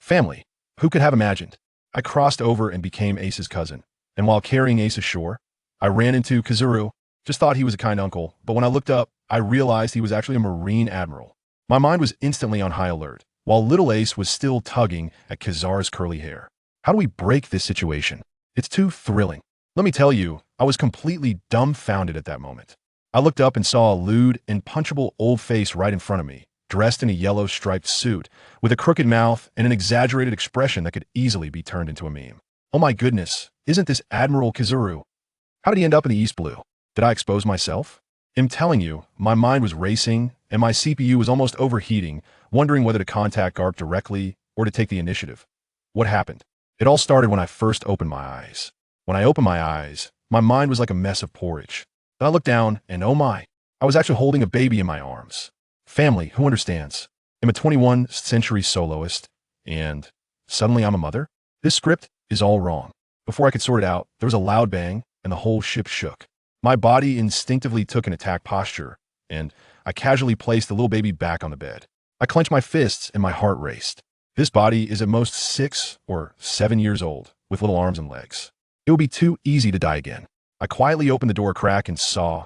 Family. Who could have imagined? I crossed over and became Ace's cousin, and while carrying Ace ashore, I ran into Kizaruin. Just thought he was a kind uncle, but when I looked up, I realized he was actually a Marine admiral. My mind was instantly on high alert, while little Ace was still tugging at Kizar's curly hair. How do we break this situation? It's too thrilling. Let me tell you, I was completely dumbfounded at that moment. I looked up and saw a lewd, impunchable old face right in front of me, dressed in a yellow striped suit, with a crooked mouth and an exaggerated expression that could easily be turned into a meme. Oh my goodness, isn't this Admiral Kizaruin? How did he end up in the East Blue? Did I expose myself? I'm telling you, my mind was racing, and my CPU was almost overheating, wondering whether to contact GARP directly or to take the initiative. What happened? It all started when I first opened my eyes. When I opened my eyes, my mind was like a mess of porridge. Then I looked down, and oh my, I was actually holding a baby in my arms. Family, who understands? I'm a 21st century soloist, and suddenly I'm a mother? This script is all wrong. Before I could sort it out, there was a loud bang, and the whole ship shook. My body instinctively took an attack posture, and I casually placed the little baby back on the bed. I clenched my fists, and my heart raced. This body is at most 6 or 7 years old, with little arms and legs. It would be too easy to die again. I quietly opened the door crack and saw,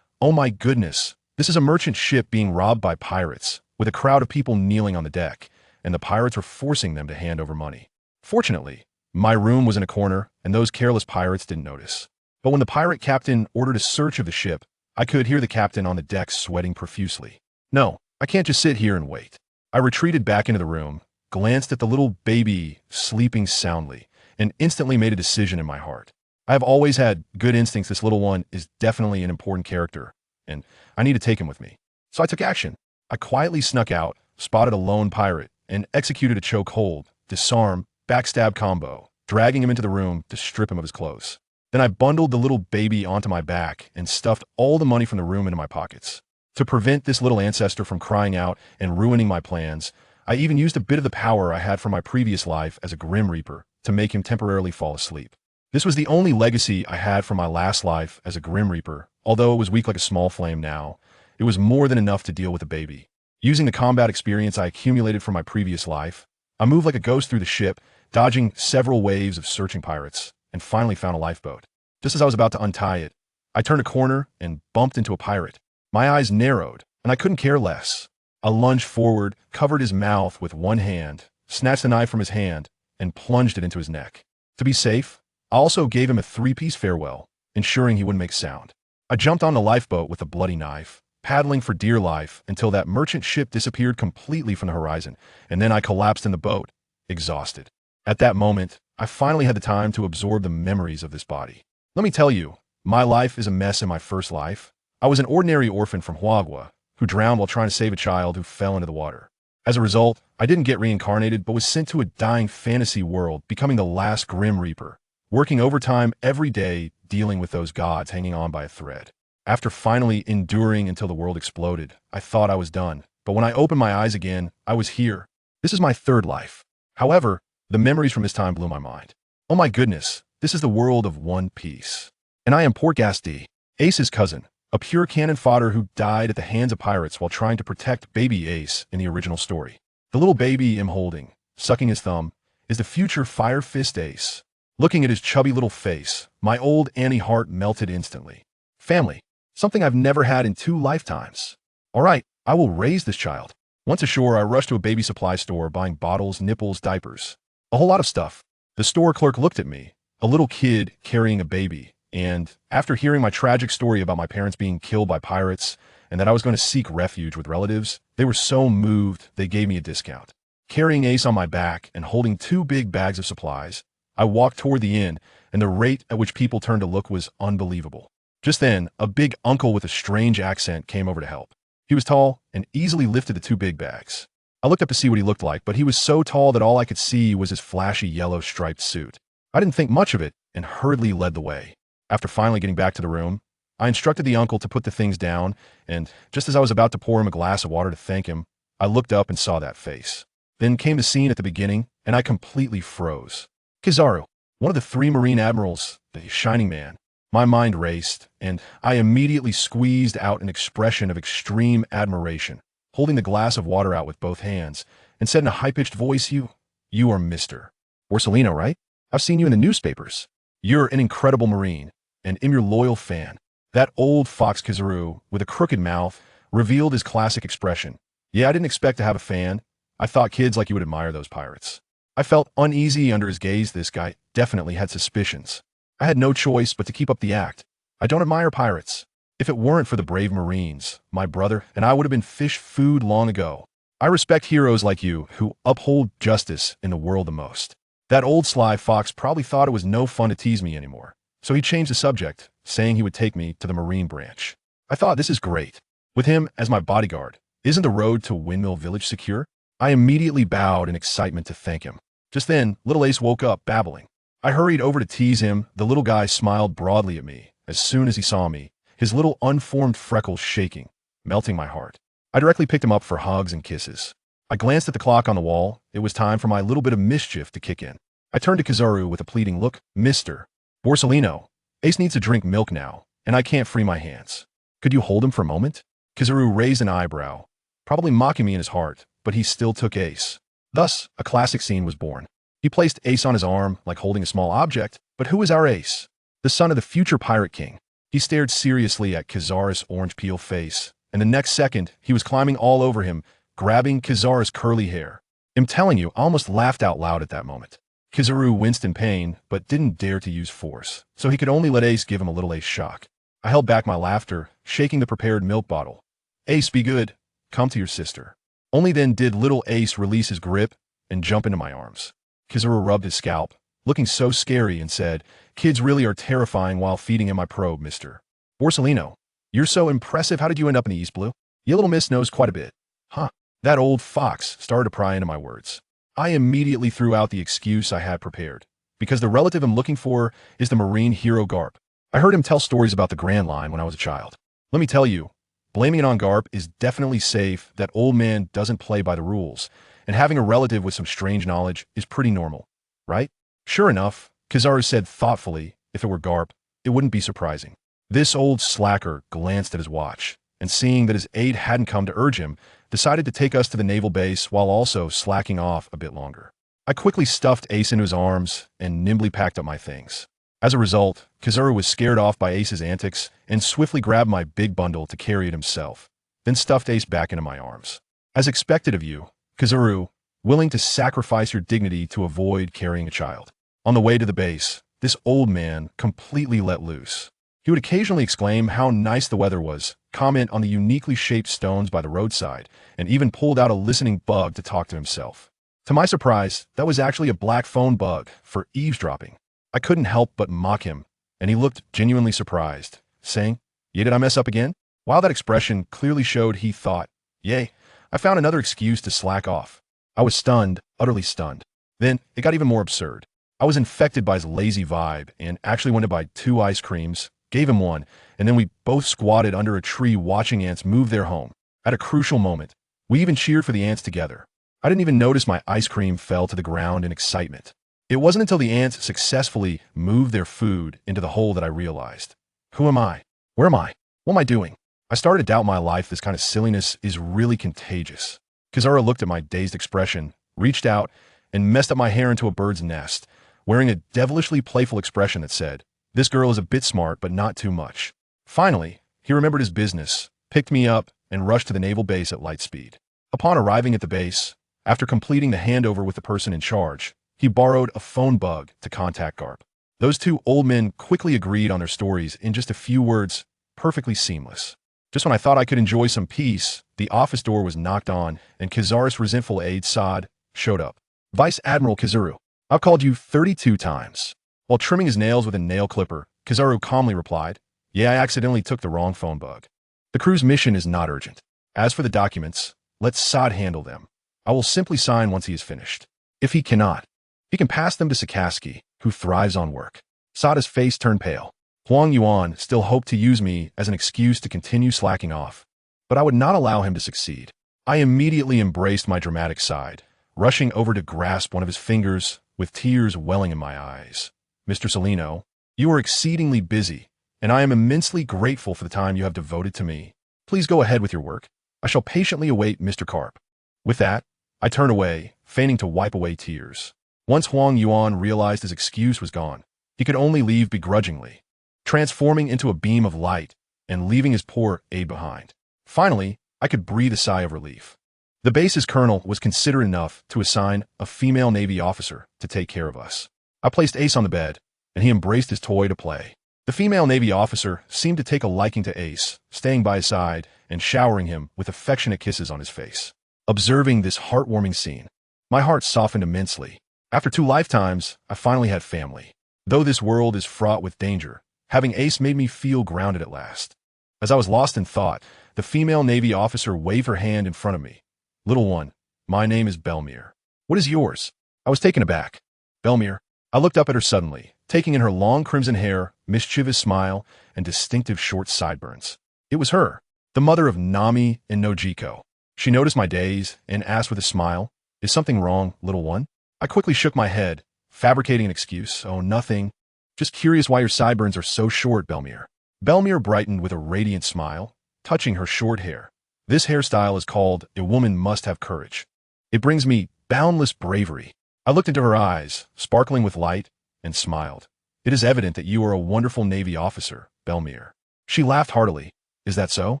oh my goodness, this is a merchant ship being robbed by pirates, with a crowd of people kneeling on the deck, and the pirates were forcing them to hand over money. Fortunately, my room was in a corner, and those careless pirates didn't notice. But when the pirate captain ordered a search of the ship, I could hear the captain on the deck sweating profusely. No, I can't just sit here and wait. I retreated back into the room, glanced at the little baby sleeping soundly, and instantly made a decision in my heart. I have always had good instincts. This little one is definitely an important character, and I need to take him with me. So I took action. I quietly snuck out, spotted a lone pirate, and executed a choke hold, disarm, backstab combo, dragging him into the room to strip him of his clothes. Then I bundled the little baby onto my back and stuffed all the money from the room into my pockets. To prevent this little ancestor from crying out and ruining my plans, I even used a bit of the power I had from my previous life as a Grim Reaper to make him temporarily fall asleep. This was the only legacy I had from my last life as a Grim Reaper. Although it was weak like a small flame now, it was more than enough to deal with the baby. Using the combat experience I accumulated from my previous life, I moved like a ghost through the ship, dodging several waves of searching pirates, and finally found a lifeboat. Just as I was about to untie it, I turned a corner and bumped into a pirate. My eyes narrowed, and I couldn't care less. I lunged forward, covered his mouth with one hand, snatched the knife from his hand, and plunged it into his neck. To be safe, I also gave him a 3-piece farewell, ensuring he wouldn't make sound. I jumped on the lifeboat with a bloody knife, paddling for dear life until that merchant ship disappeared completely from the horizon, and then I collapsed in the boat, exhausted. At that moment, I finally had the time to absorb the memories of this body. Let me tell you, my life is a mess in my first life. I was an ordinary orphan from Huagua who drowned while trying to save a child who fell into the water. As a result, I didn't get reincarnated but was sent to a dying fantasy world, becoming the last Grim Reaper, working overtime every day dealing with those gods hanging on by a thread. After finally enduring until the world exploded, I thought I was done. But when I opened my eyes again, I was here. This is my third life. However, the memories from this time blew my mind. Oh my goodness, this is the world of One Piece. And I am Portgas, Ace's cousin, a pure cannon fodder who died at the hands of pirates while trying to protect baby Ace in the original story. The little baby I'm holding, sucking his thumb, is the future Fire Fist Ace. Looking at his chubby little face, my old Annie heart melted instantly. Family. Something I've never had in 2 lifetimes. All right, I will raise this child. Once ashore, I rushed to a baby supply store buying bottles, nipples, diapers. A whole lot of stuff. The store clerk looked at me, a little kid carrying a baby, and after hearing my tragic story about my parents being killed by pirates and that I was going to seek refuge with relatives, they were so moved they gave me a discount. Carrying Ace on my back and holding 2 big bags of supplies, I walked toward the inn, and the rate at which people turned to look was unbelievable. Just then, a big uncle with a strange accent came over to help. He was tall and easily lifted the 2 big bags. I looked up to see what he looked like, but he was so tall that all I could see was his flashy yellow striped suit. I didn't think much of it and hurriedly led the way. After finally getting back to the room, I instructed the uncle to put the things down, and just as I was about to pour him a glass of water to thank him, I looked up and saw that face. Then came the scene at the beginning, and I completely froze. Kizaruin, one of the 3 Marine admirals, the Shining Man. My mind raced, and I immediately squeezed out an expression of extreme admiration, holding the glass of water out with both hands, and said in a high-pitched voice, You You are Mr. Borsellino, right? I've seen you in the newspapers. You're an incredible Marine, and I'm your loyal fan. That old fox Kizaru, with a crooked mouth, revealed his classic expression. Yeah, I didn't expect to have a fan. I thought kids like you would admire those pirates. I felt uneasy under his gaze. This guy definitely had suspicions. I had no choice but to keep up the act. I don't admire pirates. If it weren't for the brave Marines, my brother and I would have been fish food long ago. I respect heroes like you who uphold justice in the world the most. That old sly fox probably thought it was no fun to tease me anymore, so he changed the subject, saying he would take me to the Marine branch. I thought, this is great. With him as my bodyguard, isn't the road to Windmill Village secure? I immediately bowed in excitement to thank him. Just then, little Ace woke up, babbling. I hurried over to tease him. The little guy smiled broadly at me as soon as he saw me, his little unformed freckles shaking, melting my heart. I directly picked him up for hugs and kisses. I glanced at the clock on the wall. It was time for my little bit of mischief to kick in. I turned to Kizaru with a pleading look. Mr. Borsellino, Ace needs to drink milk now, and I can't free my hands. Could you hold him for a moment? Kizaru raised an eyebrow, probably mocking me in his heart, but he still took Ace. Thus, a classic scene was born. He placed Ace on his arm, like holding a small object. But who is our Ace? The son of the future pirate king. He stared seriously at Kizaru's orange peel face, and the next second, he was climbing all over him, grabbing Kizaru's curly hair. I'm telling you, I almost laughed out loud at that moment. Kizaru winced in pain, but didn't dare to use force, so he could only let Ace give him a little Ace shock. I held back my laughter, shaking the prepared milk bottle. Ace, be good. Come to your sister. Only then did little Ace release his grip and jump into my arms. Kizaru rubbed his scalp, looking so scary, and said, kids really are terrifying while feeding him my probe, Mr. Borsellino. You're so impressive. How did you end up in the East Blue? Your little miss knows quite a bit. Huh. That old fox started to pry into my words. I immediately threw out the excuse I had prepared, because the relative I'm looking for is the Marine hero Garp. I heard him tell stories about the Grand Line when I was a child. Let me tell you, blaming it on Garp is definitely safe. That old man doesn't play by the rules, and having a relative with some strange knowledge is pretty normal, right? Sure enough, Kizaru said thoughtfully, if it were Garp, it wouldn't be surprising. This old slacker glanced at his watch, and seeing that his aide hadn't come to urge him, decided to take us to the naval base while also slacking off a bit longer. I quickly stuffed Ace into his arms and nimbly packed up my things. As a result, Kizaru was scared off by Ace's antics and swiftly grabbed my big bundle to carry it himself, then stuffed Ace back into my arms. As expected of you, Kizaru, willing to sacrifice your dignity to avoid carrying a child. On the way to the base, this old man completely let loose. He would occasionally exclaim how nice the weather was, comment on the uniquely shaped stones by the roadside, and even pulled out a listening bug to talk to himself. To my surprise, that was actually a black phone bug for eavesdropping. I couldn't help but mock him, and he looked genuinely surprised, saying, "Yeah, did I mess up again?" While that expression clearly showed he thought, "Yay, I found another excuse to slack off." I was stunned, utterly stunned. Then, it got even more absurd. I was infected by his lazy vibe and actually went to buy 2 ice creams, gave him one, and then we both squatted under a tree watching ants move their home. At a crucial moment, we even cheered for the ants together. I didn't even notice my ice cream fell to the ground in excitement. It wasn't until the ants successfully moved their food into the hole that I realized. Who am I? Where am I? What am I doing? I started to doubt my life. This kind of silliness is really contagious. Kizaru looked at my dazed expression, reached out, and messed up my hair into a bird's nest, wearing a devilishly playful expression that said, "This girl is a bit smart, but not too much." Finally, he remembered his business, picked me up, and rushed to the naval base at light speed. Upon arriving at the base, after completing the handover with the person in charge, he borrowed a phone bug to contact Garp. Those 2 old men quickly agreed on their stories in just a few words, perfectly seamless. Just when I thought I could enjoy some peace, the office door was knocked on, and Kizaru's resentful aide, Saad, showed up. "Vice Admiral Kizaru, I've called you 32 times. While trimming his nails with a nail clipper, Kizaru calmly replied, "Yeah, I accidentally took the wrong phone bug. The crew's mission is not urgent. As for the documents, let Saad handle them. I will simply sign once he is finished. If he cannot, he can pass them to Sakaski, who thrives on work." Saad's face turned pale. Huang Yuan still hoped to use me as an excuse to continue slacking off, but I would not allow him to succeed. I immediately embraced my dramatic side, rushing over to grasp one of his fingers with tears welling in my eyes. "Mr. Salino, you are exceedingly busy, and I am immensely grateful for the time you have devoted to me. Please go ahead with your work. I shall patiently await Mr. Carp." With that, I turned away, feigning to wipe away tears. Once Huang Yuan realized his excuse was gone, he could only leave begrudgingly, transforming into a beam of light and leaving his poor aide behind. Finally, I could breathe a sigh of relief. The base's colonel was considerate enough to assign a female Navy officer to take care of us. I placed Ace on the bed, and he embraced his toy to play. The female Navy officer seemed to take a liking to Ace, staying by his side and showering him with affectionate kisses on his face. Observing this heartwarming scene, my heart softened immensely. After 2 lifetimes, I finally had family. Though this world is fraught with danger, having Ace made me feel grounded at last. As I was lost in thought, the female Navy officer waved her hand in front of me. "Little one, my name is Belmir. What is yours?" I was taken aback. "Belmir." I looked up at her suddenly, taking in her long crimson hair, mischievous smile, and distinctive short sideburns. It was her, the mother of Nami and Nojiko. She noticed my daze and asked with a smile, "Is something wrong, little one?" I quickly shook my head, fabricating an excuse. "Oh, nothing. Just curious why your sideburns are so short, Belmir." Belmir brightened with a radiant smile, touching her short hair. "This hairstyle is called A Woman Must Have Courage. It brings me boundless bravery." I looked into her eyes, sparkling with light, and smiled. "It is evident that you are a wonderful Navy officer, Belmir." She laughed heartily. "Is that so?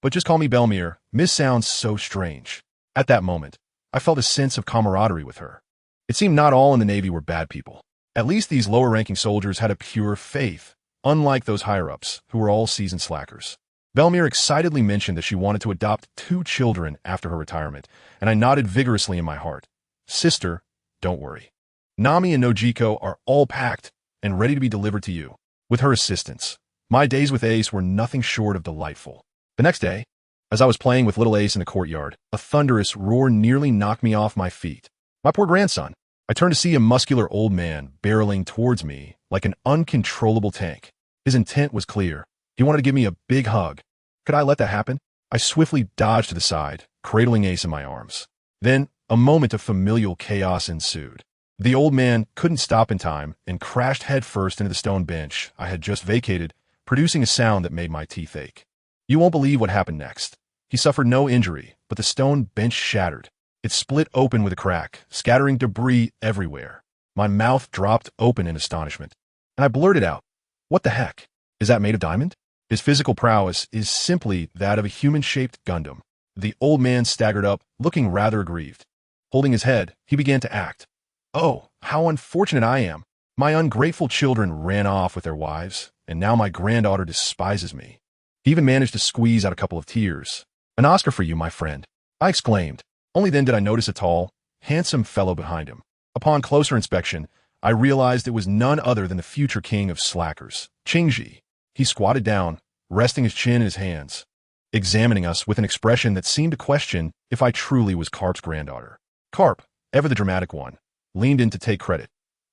But just call me Belmir. Miss sounds so strange." At that moment, I felt a sense of camaraderie with her. It seemed not all in the Navy were bad people. At least these lower-ranking soldiers had a pure faith, unlike those higher-ups, who were all seasoned slackers. Belmir excitedly mentioned that she wanted to adopt 2 children after her retirement, and I nodded vigorously in my heart. "Sister, don't worry. Nami and Nojiko are all packed and ready to be delivered to you." With her assistance, my days with Ace were nothing short of delightful. The next day, as I was playing with little Ace in the courtyard, a thunderous roar nearly knocked me off my feet. My poor grandson. I turned to see a muscular old man barreling towards me like an uncontrollable tank. His intent was clear. He wanted to give me a big hug. Could I let that happen? I swiftly dodged to the side, cradling Ace in my arms. Then, a moment of familial chaos ensued. The old man couldn't stop in time and crashed headfirst into the stone bench I had just vacated, producing a sound that made my teeth ache. You won't believe what happened next. He suffered no injury, but the stone bench shattered. It split open with a crack, scattering debris everywhere. My mouth dropped open in astonishment, and I blurted out, "What the heck? Is that made of diamond?" His physical prowess is simply that of a human-shaped Gundam. The old man staggered up, looking rather aggrieved. Holding his head, he began to act. "Oh, how unfortunate I am. My ungrateful children ran off with their wives, and now my granddaughter despises me." He even managed to squeeze out a couple of tears. "An Oscar for you, my friend," I exclaimed. Only then did I notice a tall, handsome fellow behind him. Upon closer inspection, I realized it was none other than the future king of slackers, Qingji. He squatted down, resting his chin in his hands, examining us with an expression that seemed to question if I truly was Carp's granddaughter. Carp, ever the dramatic one, leaned in to take credit.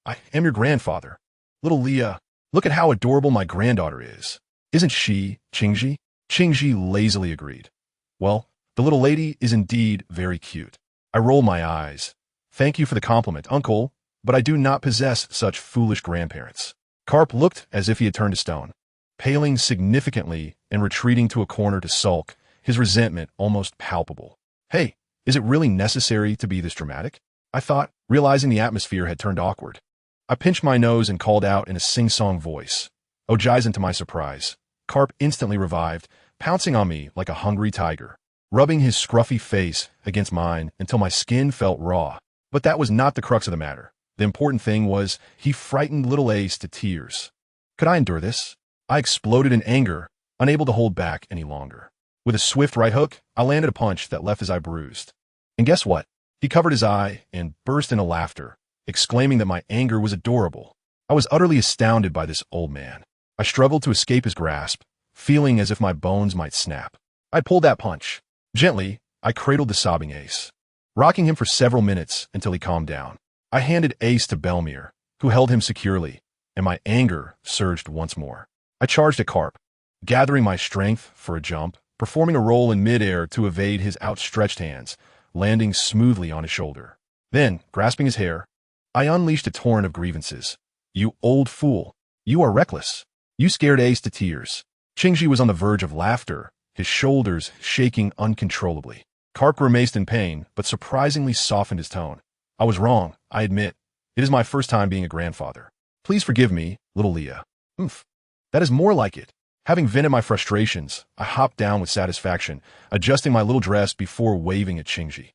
"I am your grandfather. Little Leah, look at how adorable my granddaughter is. Isn't she, Qingji?" Qingji lazily agreed. "Well, the little lady is indeed very cute." I rolled my eyes. "Thank you for the compliment, uncle, but I do not possess such foolish grandparents." Carp looked as if he had turned to stone, paling significantly and retreating to a corner to sulk, his resentment almost palpable. "Hey, is it really necessary to be this dramatic?" I thought, realizing the atmosphere had turned awkward. I pinched my nose and called out in a sing-song voice. Ojaizen, to my surprise, Carp instantly revived, pouncing on me like a hungry tiger, rubbing his scruffy face against mine until my skin felt raw. But that was not the crux of the matter. The important thing was he frightened little Ace to tears. Could I endure this? I exploded in anger, unable to hold back any longer. With a swift right hook, I landed a punch that left his eye bruised. And guess what? He covered his eye and burst into laughter, exclaiming that my anger was adorable. I was utterly astounded by this old man. I struggled to escape his grasp, feeling as if my bones might snap. I pulled that punch. Gently, I cradled the sobbing Ace, rocking him for several minutes until he calmed down. I handed Ace to Belmir, who held him securely, and my anger surged once more. I charged at Carp, gathering my strength for a jump, performing a roll in midair to evade his outstretched hands, landing smoothly on his shoulder. Then, grasping his hair, I unleashed a torrent of grievances. "You old fool! You are reckless! You scared Ace to tears." Qingji was on the verge of laughter, his shoulders shaking uncontrollably. Carp grimaced in pain, but surprisingly softened his tone. I was wrong, I admit. It is my first time being a grandfather. Please forgive me, little Leah. Oomph. That is more like it. Having vented my frustrations, I hopped down with satisfaction, adjusting my little dress before waving at Qingji.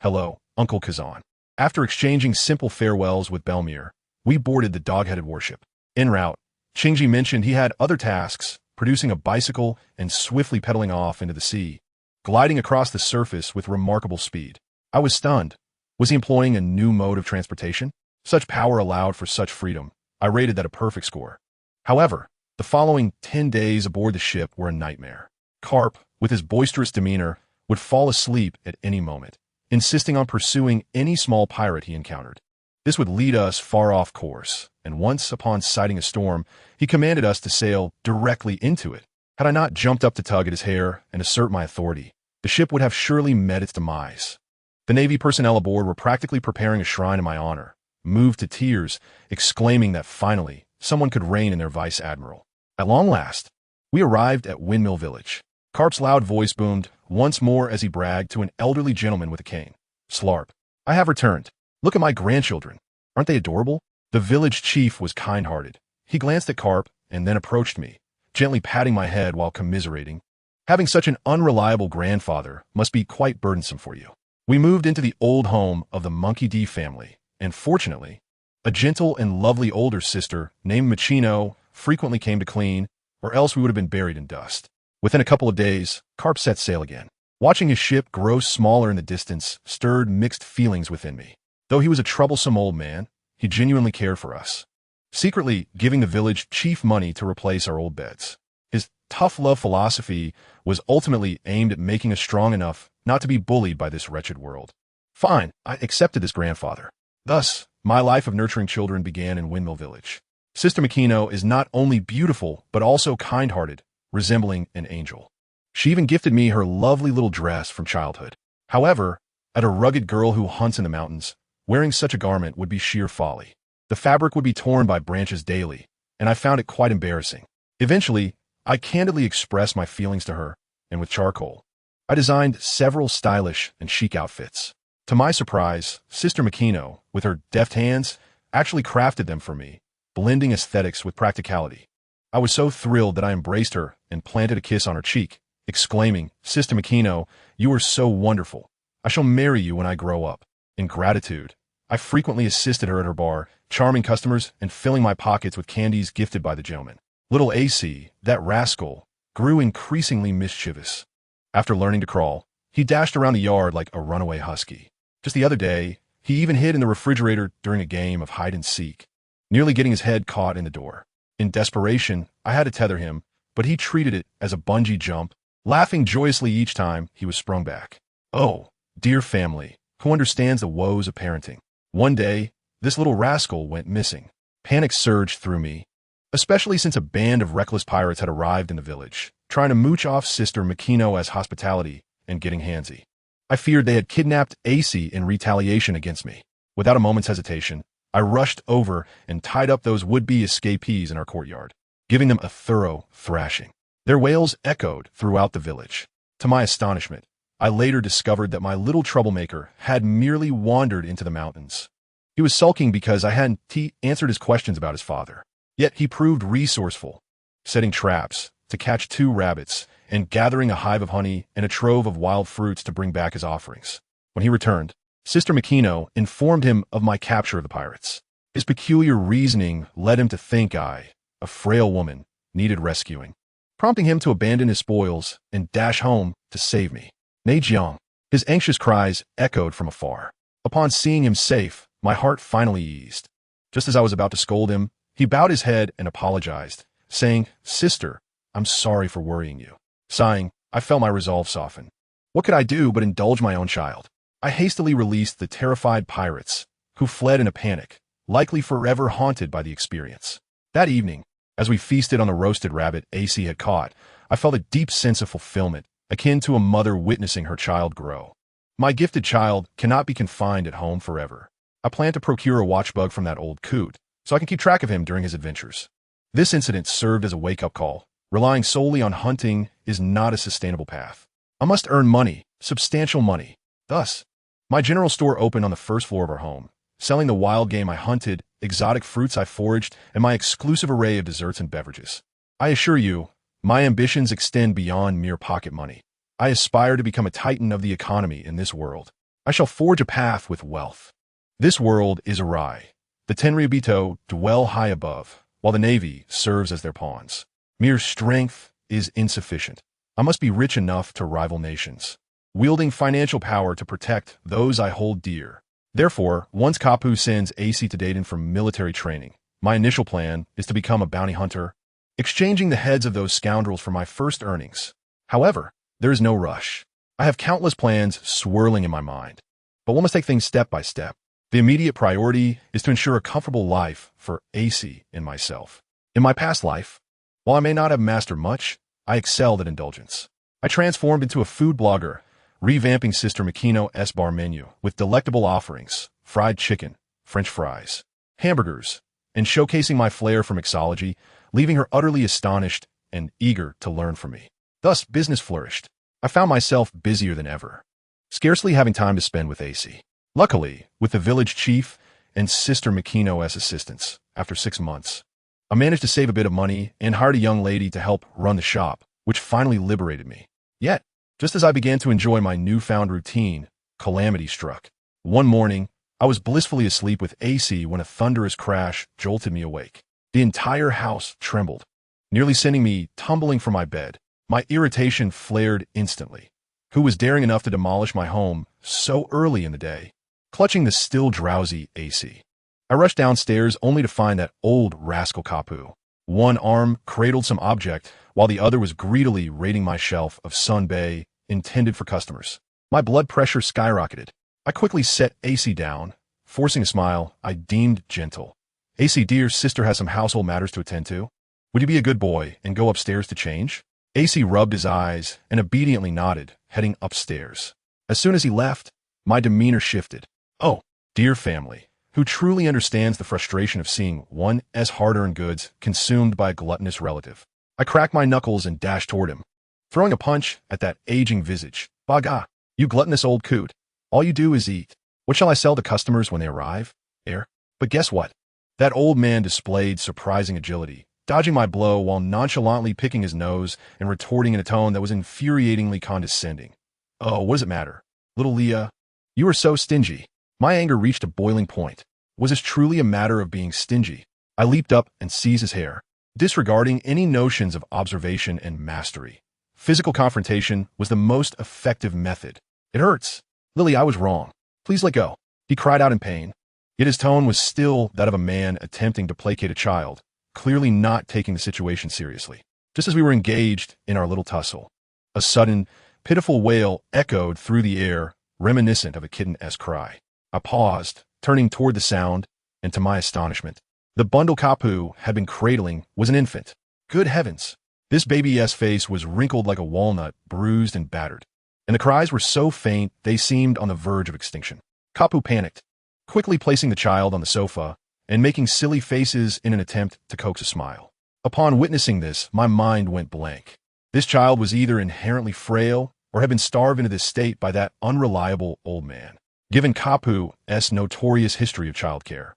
Hello, Uncle Kazan. After exchanging simple farewells with Belmir, we boarded the dog-headed warship. En route, Qingji mentioned he had other tasks, producing a bicycle and swiftly pedaling off into the sea, gliding across the surface with remarkable speed. I was stunned. Was he employing a new mode of transportation? Such power allowed for such freedom. I rated that a perfect score. However, the following 10 days aboard the ship were a nightmare. Carp, with his boisterous demeanor, would fall asleep at any moment, insisting on pursuing any small pirate he encountered. This would lead us far off course, and once upon sighting a storm, he commanded us to sail directly into it. Had I not jumped up to tug at his hair and assert my authority, the ship would have surely met its demise. The Navy personnel aboard were practically preparing a shrine in my honor, moved to tears, exclaiming that finally, someone could reign in their vice-admiral. At long last, we arrived at Windmill Village. Carp's loud voice boomed once more as he bragged to an elderly gentleman with a cane. Slarp. I have returned. Look at my grandchildren. Aren't they adorable? The village chief was kind-hearted. He glanced at Carp and then approached me, gently patting my head while commiserating. Having such an unreliable grandfather must be quite burdensome for you. We moved into the old home of the Monkey D family, and fortunately, a gentle and lovely older sister named Machino frequently came to clean, or else we would have been buried in dust. Within a couple of days, Carp set sail again. Watching his ship grow smaller in the distance stirred mixed feelings within me. Though he was a troublesome old man, he genuinely cared for us, secretly giving the village chief money to replace our old beds. His tough love philosophy was ultimately aimed at making us strong enough not to be bullied by this wretched world. Fine, I accepted this grandfather. Thus, my life of nurturing children began in Windmill Village. Sister Makino is not only beautiful, but also kind-hearted, resembling an angel. She even gifted me her lovely little dress from childhood. However, at a rugged girl who hunts in the mountains, wearing such a garment would be sheer folly. The fabric would be torn by branches daily, and I found it quite embarrassing. Eventually, I candidly expressed my feelings to her, and with charcoal, I designed several stylish and chic outfits. To my surprise, Sister Makino, with her deft hands, actually crafted them for me, blending aesthetics with practicality. I was so thrilled that I embraced her and planted a kiss on her cheek, exclaiming, Sister Makino, you are so wonderful. I shall marry you when I grow up. In gratitude, I frequently assisted her at her bar, charming customers and filling my pockets with candies gifted by the gentleman. Little AC, that rascal, grew increasingly mischievous. After learning to crawl, he dashed around the yard like a runaway husky. Just the other day, he even hid in the refrigerator during a game of hide-and-seek, nearly getting his head caught in the door. In desperation, I had to tether him, but he treated it as a bungee jump, laughing joyously each time he was sprung back. Oh, dear family, who understands the woes of parenting? One day, this little rascal went missing. Panic surged through me, especially since a band of reckless pirates had arrived in the village, trying to mooch off Sister Makino as hospitality and getting handsy. I feared they had kidnapped AC in retaliation against me. Without a moment's hesitation, I rushed over and tied up those would-be escapees in our courtyard, giving them a thorough thrashing. Their wails echoed throughout the village. To my astonishment, I later discovered that my little troublemaker had merely wandered into the mountains. He was sulking because I hadn't answered his questions about his father. Yet he proved resourceful, setting traps to catch 2 rabbits and gathering a hive of honey and a trove of wild fruits to bring back as offerings. When he returned, Sister Makino informed him of my capture of the pirates. His peculiar reasoning led him to think I, a frail woman, needed rescuing, prompting him to abandon his spoils and dash home to save me. Neijiang, his anxious cries echoed from afar. Upon seeing him safe, my heart finally eased. Just as I was about to scold him, he bowed his head and apologized, saying, Sister, I'm sorry for worrying you. Sighing, I felt my resolve soften. What could I do but indulge my own child? I hastily released the terrified pirates, who fled in a panic, likely forever haunted by the experience. That evening, as we feasted on the roasted rabbit AC had caught, I felt a deep sense of fulfillment, akin to a mother witnessing her child grow. My gifted child cannot be confined at home forever. I plan to procure a watchbug from that old coot, so I can keep track of him during his adventures. This incident served as a wake-up call. Relying solely on hunting is not a sustainable path. I must earn money, substantial money. Thus, My general store opened on the first floor of our home, selling the wild game I hunted, exotic fruits I foraged, and my exclusive array of desserts and beverages. I assure you, my ambitions extend beyond mere pocket money. I aspire to become a titan of the economy in this world. I shall forge a path with wealth. This world is awry. The Tenryabito dwell high above, while the Navy serves as their pawns. Mere strength is insufficient. I must be rich enough to rival nations, wielding financial power to protect those I hold dear. Therefore, once Kapu sends AC to Dayton for military training, my initial plan is to become a bounty hunter, exchanging the heads of those scoundrels for my first earnings. However, there is no rush. I have countless plans swirling in my mind, but one must take things step by step. The immediate priority is to ensure a comfortable life for AC and myself. In my past life, while I may not have mastered much, I excelled at indulgence. I transformed into a food blogger, revamping Sister Makino's bar menu with delectable offerings, fried chicken, French fries, hamburgers, and showcasing my flair for mixology, leaving her utterly astonished and eager to learn from me. Thus, business flourished. I found myself busier than ever, scarcely having time to spend with AC. Luckily, with the village chief and Sister Makino's assistance, after 6 months, I managed to save a bit of money and hired a young lady to help run the shop, which finally liberated me. Yet, just as I began to enjoy my newfound routine, calamity struck. One morning, I was blissfully asleep with AC when a thunderous crash jolted me awake. The entire house trembled, nearly sending me tumbling from my bed. My irritation flared instantly. Who was daring enough to demolish my home so early in the day? Clutching the still drowsy AC, I rushed downstairs only to find that old rascal Kapu. One arm cradled some object, while the other was greedily raiding my shelf of Sunbae intended for customers. My blood pressure skyrocketed. I quickly set AC down, forcing a smile I deemed gentle. AC, dear sister has some household matters to attend to. Would you be a good boy and go upstairs to change? AC rubbed his eyes and obediently nodded, heading upstairs. As soon as he left, my demeanor shifted. Oh, dear family, who truly understands the frustration of seeing one's hard-earned goods consumed by a gluttonous relative. I cracked my knuckles and dashed toward him, throwing a punch at that aging visage. Baga, you gluttonous old coot. All you do is eat. What shall I sell to customers when they arrive? Air. But guess what? That old man displayed surprising agility, dodging my blow while nonchalantly picking his nose and retorting in a tone that was infuriatingly condescending. Oh, what does it matter? Little Leah, you are so stingy. My anger reached a boiling point. Was this truly a matter of being stingy? I leaped up and seized his hair, disregarding any notions of observation and mastery. Physical confrontation was the most effective method. It hurts. Lily, I was wrong. Please let go. He cried out in pain. Yet his tone was still that of a man attempting to placate a child, clearly not taking the situation seriously. Just as we were engaged in our little tussle, a sudden, pitiful wail echoed through the air, reminiscent of a kitten's cry. I paused, turning toward the sound, and to my astonishment, the bundle Kapu had been cradling was an infant. Good heavens! This baby's face was wrinkled like a walnut, bruised and battered, and the cries were so faint they seemed on the verge of extinction. Kapu panicked, quickly placing the child on the sofa and making silly faces in an attempt to coax a smile. Upon witnessing this, my mind went blank. This child was either inherently frail or had been starved into this state by that unreliable old man. Given Kapu's notorious history of childcare,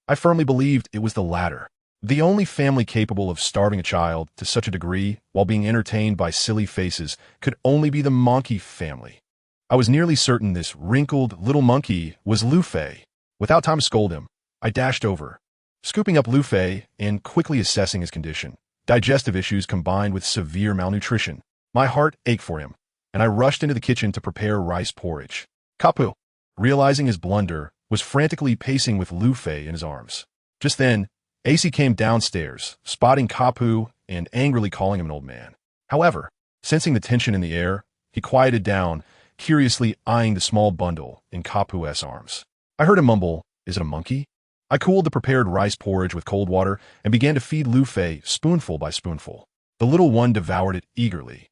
I firmly believed it was the latter. The only family capable of starving a child to such a degree while being entertained by silly faces could only be the monkey family. I was nearly certain this wrinkled little monkey was Lufei. Without time to scold him, I dashed over, scooping up Lufei and quickly assessing his condition. Digestive issues combined with severe malnutrition. My heart ached for him, and I rushed into the kitchen to prepare rice porridge. Kapu, realizing his blunder, was frantically pacing with Lufei in his arms. Just then, AC came downstairs, spotting Kapu and angrily calling him an old man. However, sensing the tension in the air, he quieted down, curiously eyeing the small bundle in Kapu's arms. I heard him mumble, "Is it a monkey?" I cooled the prepared rice porridge with cold water and began to feed Lufei spoonful by spoonful. The little one devoured it eagerly,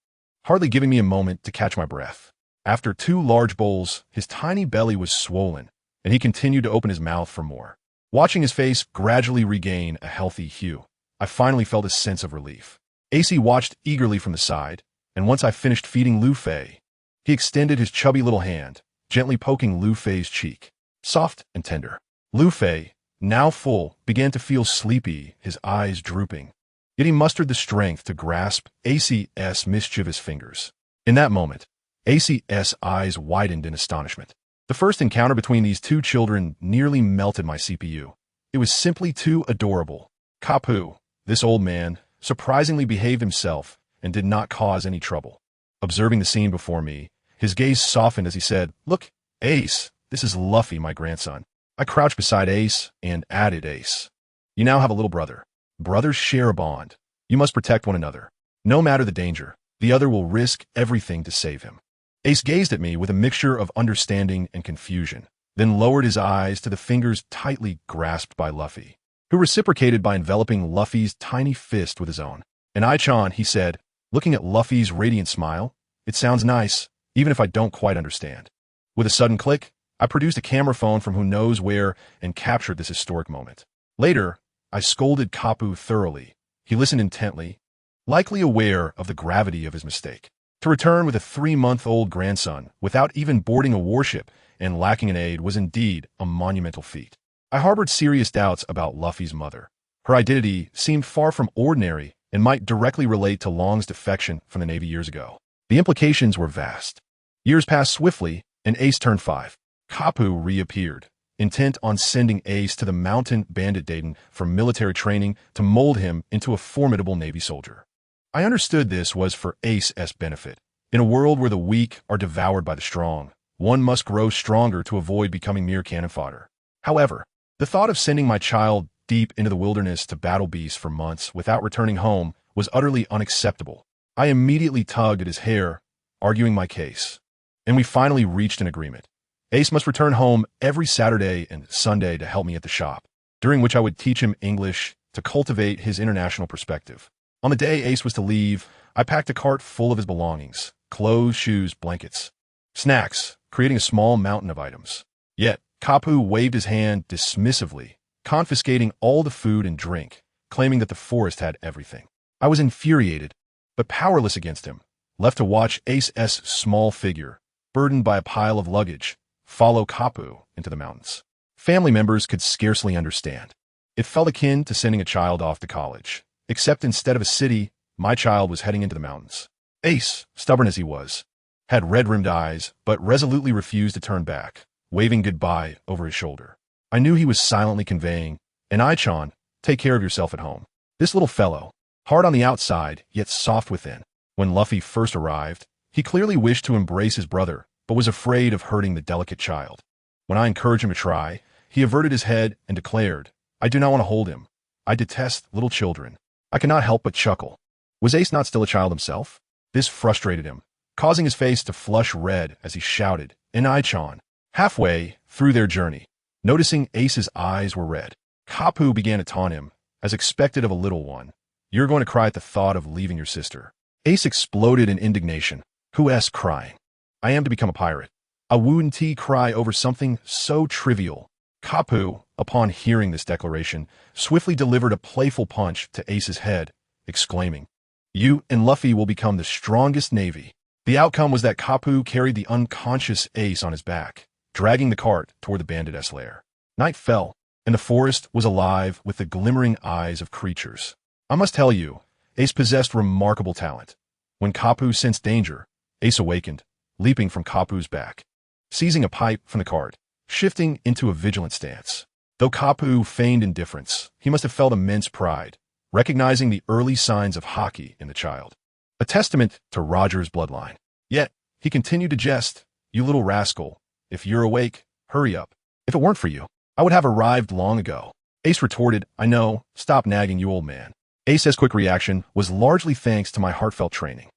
hardly giving me a moment to catch my breath. After 2 large bowls, his tiny belly was swollen, and he continued to open his mouth for more. Watching his face gradually regain a healthy hue, I finally felt a sense of relief. AC watched eagerly from the side, and once I finished feeding Lufei, he extended his chubby little hand, gently poking Lu Fei's cheek. Soft and tender. Lu Fei, now full, began to feel sleepy, his eyes drooping. Yet he mustered the strength to grasp AC's mischievous fingers. In that moment, AC's eyes widened in astonishment. The first encounter between these two children nearly melted my CPU. It was simply too adorable. Kapu, this old man, surprisingly behaved himself and did not cause any trouble. Observing the scene before me, his gaze softened as he said, "Look, Ace, this is Luffy, my grandson." I crouched beside Ace and added Ace. "You now have a little brother. Brothers share a bond. You must protect one another. No matter the danger, the other will risk everything to save him." Ace gazed at me with a mixture of understanding and confusion, then lowered his eyes to the fingers tightly grasped by Luffy, who reciprocated by enveloping Luffy's tiny fist with his own. "And Ai-chan," he said, looking at Luffy's radiant smile, "it sounds nice, even if I don't quite understand." With a sudden click, I produced a camera phone from who knows where and captured this historic moment. Later, I scolded Kapu thoroughly. He listened intently, likely aware of the gravity of his mistake. To return with a 3-month-old grandson without even boarding a warship and lacking an aide was indeed a monumental feat. I harbored serious doubts about Luffy's mother. Her identity seemed far from ordinary and might directly relate to Long's defection from the Navy years ago. The implications were vast. Years passed swiftly, and Ace turned 5. Kapu reappeared, intent on sending Ace to the mountain bandit Dayton for military training to mold him into a formidable Navy soldier. I understood this was for Ace's benefit. In a world where the weak are devoured by the strong, one must grow stronger to avoid becoming mere cannon fodder. However, the thought of sending my child deep into the wilderness to battle beasts for months without returning home was utterly unacceptable. I immediately tugged at his hair, arguing my case, and we finally reached an agreement. Ace must return home every Saturday and Sunday to help me at the shop, during which I would teach him English to cultivate his international perspective. On the day Ace was to leave, I packed a cart full of his belongings, clothes, shoes, blankets, snacks, creating a small mountain of items. Yet, Kapu waved his hand dismissively, confiscating all the food and drink, claiming that the forest had everything. I was infuriated, but powerless against him, left to watch Ace's small figure, burdened by a pile of luggage, follow Kapu into the mountains. Family members could scarcely understand. It felt akin to sending a child off to college, except instead of a city, my child was heading into the mountains. Ace, stubborn as he was, had red-rimmed eyes, but resolutely refused to turn back, waving goodbye over his shoulder. I knew he was silently conveying, "And Ai-chan, take care of yourself at home." This little fellow, hard on the outside, yet soft within. When Luffy first arrived, he clearly wished to embrace his brother, but was afraid of hurting the delicate child. When I encouraged him to try, he averted his head and declared, "I do not want to hold him. I detest little children." I could not help but chuckle. Was Ace not still a child himself? This frustrated him, causing his face to flush red as he shouted, "And Ai-chan." Halfway through their journey, noticing Ace's eyes were red, Kapu began to taunt him, as expected of a little one. "You're going to cry at the thought of leaving your sister." Ace exploded in indignation. Who's crying? I am to become a pirate. A Wu-N-T cry over something so trivial. Kapu, upon hearing this declaration, swiftly delivered a playful punch to Ace's head, exclaiming, "You and Luffy will become the strongest navy." The outcome was that Kapu carried the unconscious Ace on his back, dragging the cart toward the bandit's lair. Night fell, and the forest was alive with the glimmering eyes of creatures. I must tell you, Ace possessed remarkable talent. When Kapu sensed danger, Ace awakened, leaping from Kapu's back, seizing a pipe from the cart, shifting into a vigilant stance. Though Kapu feigned indifference, he must have felt immense pride, recognizing the early signs of hockey in the child. A testament to Roger's bloodline. Yet, he continued to jest, "You little rascal, if you're awake, hurry up. If it weren't for you, I would have arrived long ago." Ace retorted, "I know, stop nagging, you old man." Ace's quick reaction was largely thanks to my heartfelt training.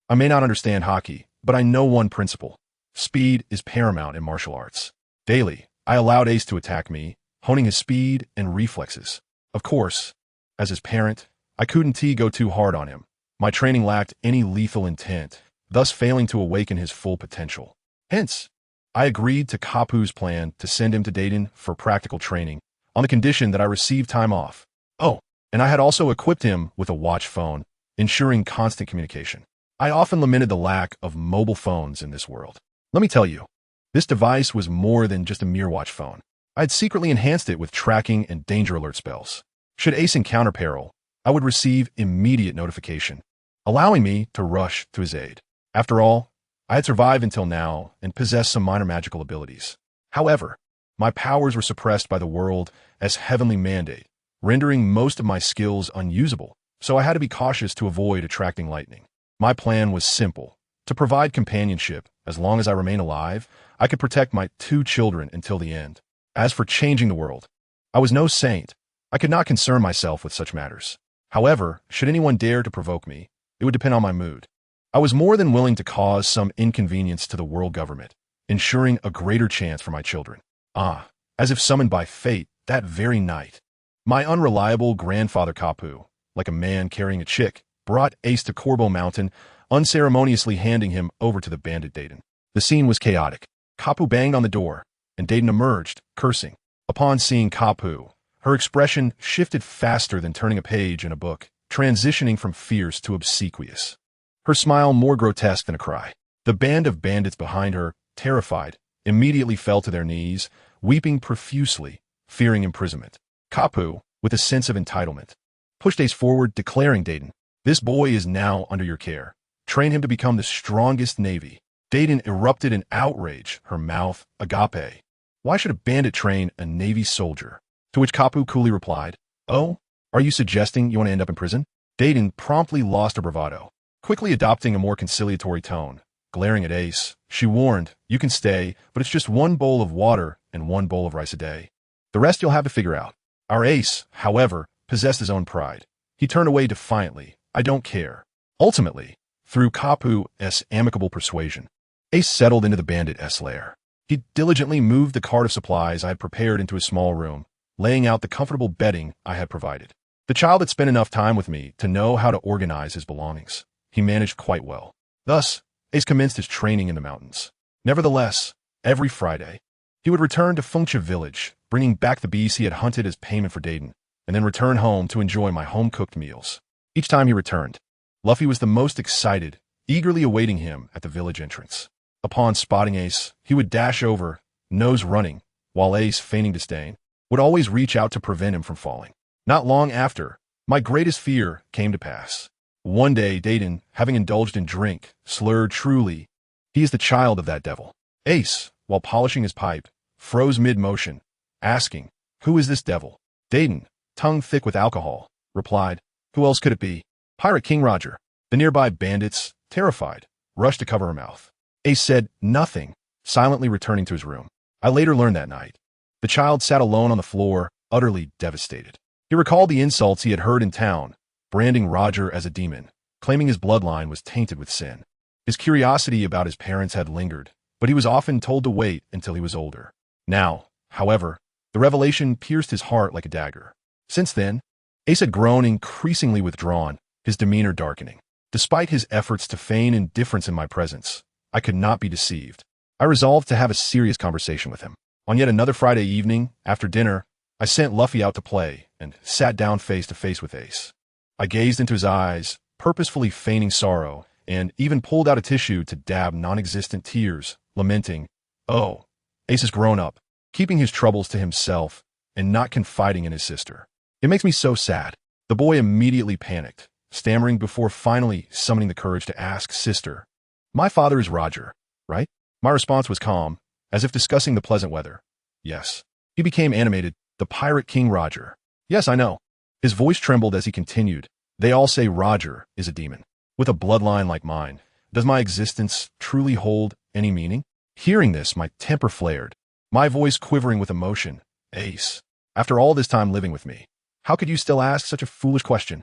I may not understand hockey, but I know one principle. Speed is paramount in martial arts. Daily, I allowed Ace to attack me, honing his speed and reflexes. Of course, as his parent, I couldn't go too hard on him. My training lacked any lethal intent, thus failing to awaken his full potential. Hence, I agreed to Kapu's plan to send him to Dayton for practical training, on the condition that I receive time off. Oh, and I had also equipped him with a watch phone, ensuring constant communication. I often lamented the lack of mobile phones in this world. Let me tell you, This device was more than just a mere watch phone. I had secretly enhanced it with tracking and danger alert spells. Should Ace encounter peril, I would receive immediate notification, allowing me to rush to his aid. After all, I had survived until now and possessed some minor magical abilities. However, my powers were suppressed by the world as heavenly mandate, rendering most of my skills unusable, so I had to be cautious to avoid attracting lightning. My plan was simple: to provide companionship. As long as I remain alive, I could protect my 2 children until the end. As for changing the world, I was no saint. I could not concern myself with such matters. However, should anyone dare to provoke me, it would depend on my mood. I was more than willing to cause some inconvenience to the world government, ensuring a greater chance for my children. As if summoned by fate, that very night, my unreliable grandfather Kapu, like a man carrying a chick, brought Ace to Corbo Mountain, unceremoniously handing him over to the bandit Dayton. The scene was chaotic. Kapu banged on the door, and Dayton emerged, cursing. Upon seeing Kapu, her expression shifted faster than turning a page in a book, transitioning from fierce to obsequious. Her smile more grotesque than a cry. The band of bandits behind her, terrified, immediately fell to their knees, weeping profusely, fearing imprisonment. Kapu, with a sense of entitlement, pushed Ace forward, declaring, Dayton, this boy is now under your care. Train him to become the strongest navy. Dayton erupted in outrage, her mouth agape. Why should a bandit train a navy soldier? To which Kapu coolly replied, Oh, are you suggesting you want to end up in prison? Dayton promptly lost her bravado, quickly adopting a more conciliatory tone. Glaring at Ace, she warned, You can stay, but it's just 1 bowl of water and 1 bowl of rice a day. The rest you'll have to figure out. Our Ace, however, possessed his own pride. He turned away defiantly. I don't care. Ultimately, through Kapu's amicable persuasion, Ace settled into the bandit's lair. He diligently moved the cart of supplies I had prepared into a small room, laying out the comfortable bedding I had provided. The child had spent enough time with me to know how to organize his belongings. He managed quite well. Thus, Ace commenced his training in the mountains. Nevertheless, every Friday, he would return to Fengcha village, bringing back the beasts he had hunted as payment for Dayton, and then return home to enjoy my home-cooked meals. Each time he returned, Luffy was the most excited, eagerly awaiting him at the village entrance. Upon spotting Ace, he would dash over, nose running, while Ace, feigning disdain, would always reach out to prevent him from falling. Not long after, my greatest fear came to pass. One day, Dayton, having indulged in drink, slurred, Truly, he is the child of that devil. Ace, while polishing his pipe, froze mid-motion, asking, Who is this devil? Dayton, tongue thick with alcohol, replied, Who else could it be? Pirate King Roger. The nearby bandits, terrified, rushed to cover her mouth. Ace said nothing, silently returning to his room. I later learned that night. The child sat alone on the floor, utterly devastated. He recalled the insults he had heard in town, branding Roger as a demon, claiming his bloodline was tainted with sin. His curiosity about his parents had lingered, but he was often told to wait until he was older. Now, however, the revelation pierced his heart like a dagger. Since then, Ace had grown increasingly withdrawn, his demeanor darkening. Despite his efforts to feign indifference in my presence, I could not be deceived. I resolved to have a serious conversation with him. On yet another Friday evening, after dinner, I sent Luffy out to play and sat down face to face with Ace. I gazed into his eyes, purposefully feigning sorrow, and even pulled out a tissue to dab non-existent tears, lamenting, Oh, Ace has grown up, keeping his troubles to himself and not confiding in his sister. It makes me so sad. The boy immediately panicked, stammering before finally summoning the courage to ask, Sister, my father is Roger, right? My response was calm, as if discussing the pleasant weather. Yes. He became animated, the Pirate King Roger. Yes, I know. His voice trembled as he continued. They all say Roger is a demon. With a bloodline like mine, does my existence truly hold any meaning? Hearing this, my temper flared, my voice quivering with emotion. Ace, after all this time living with me, how could you still ask such a foolish question?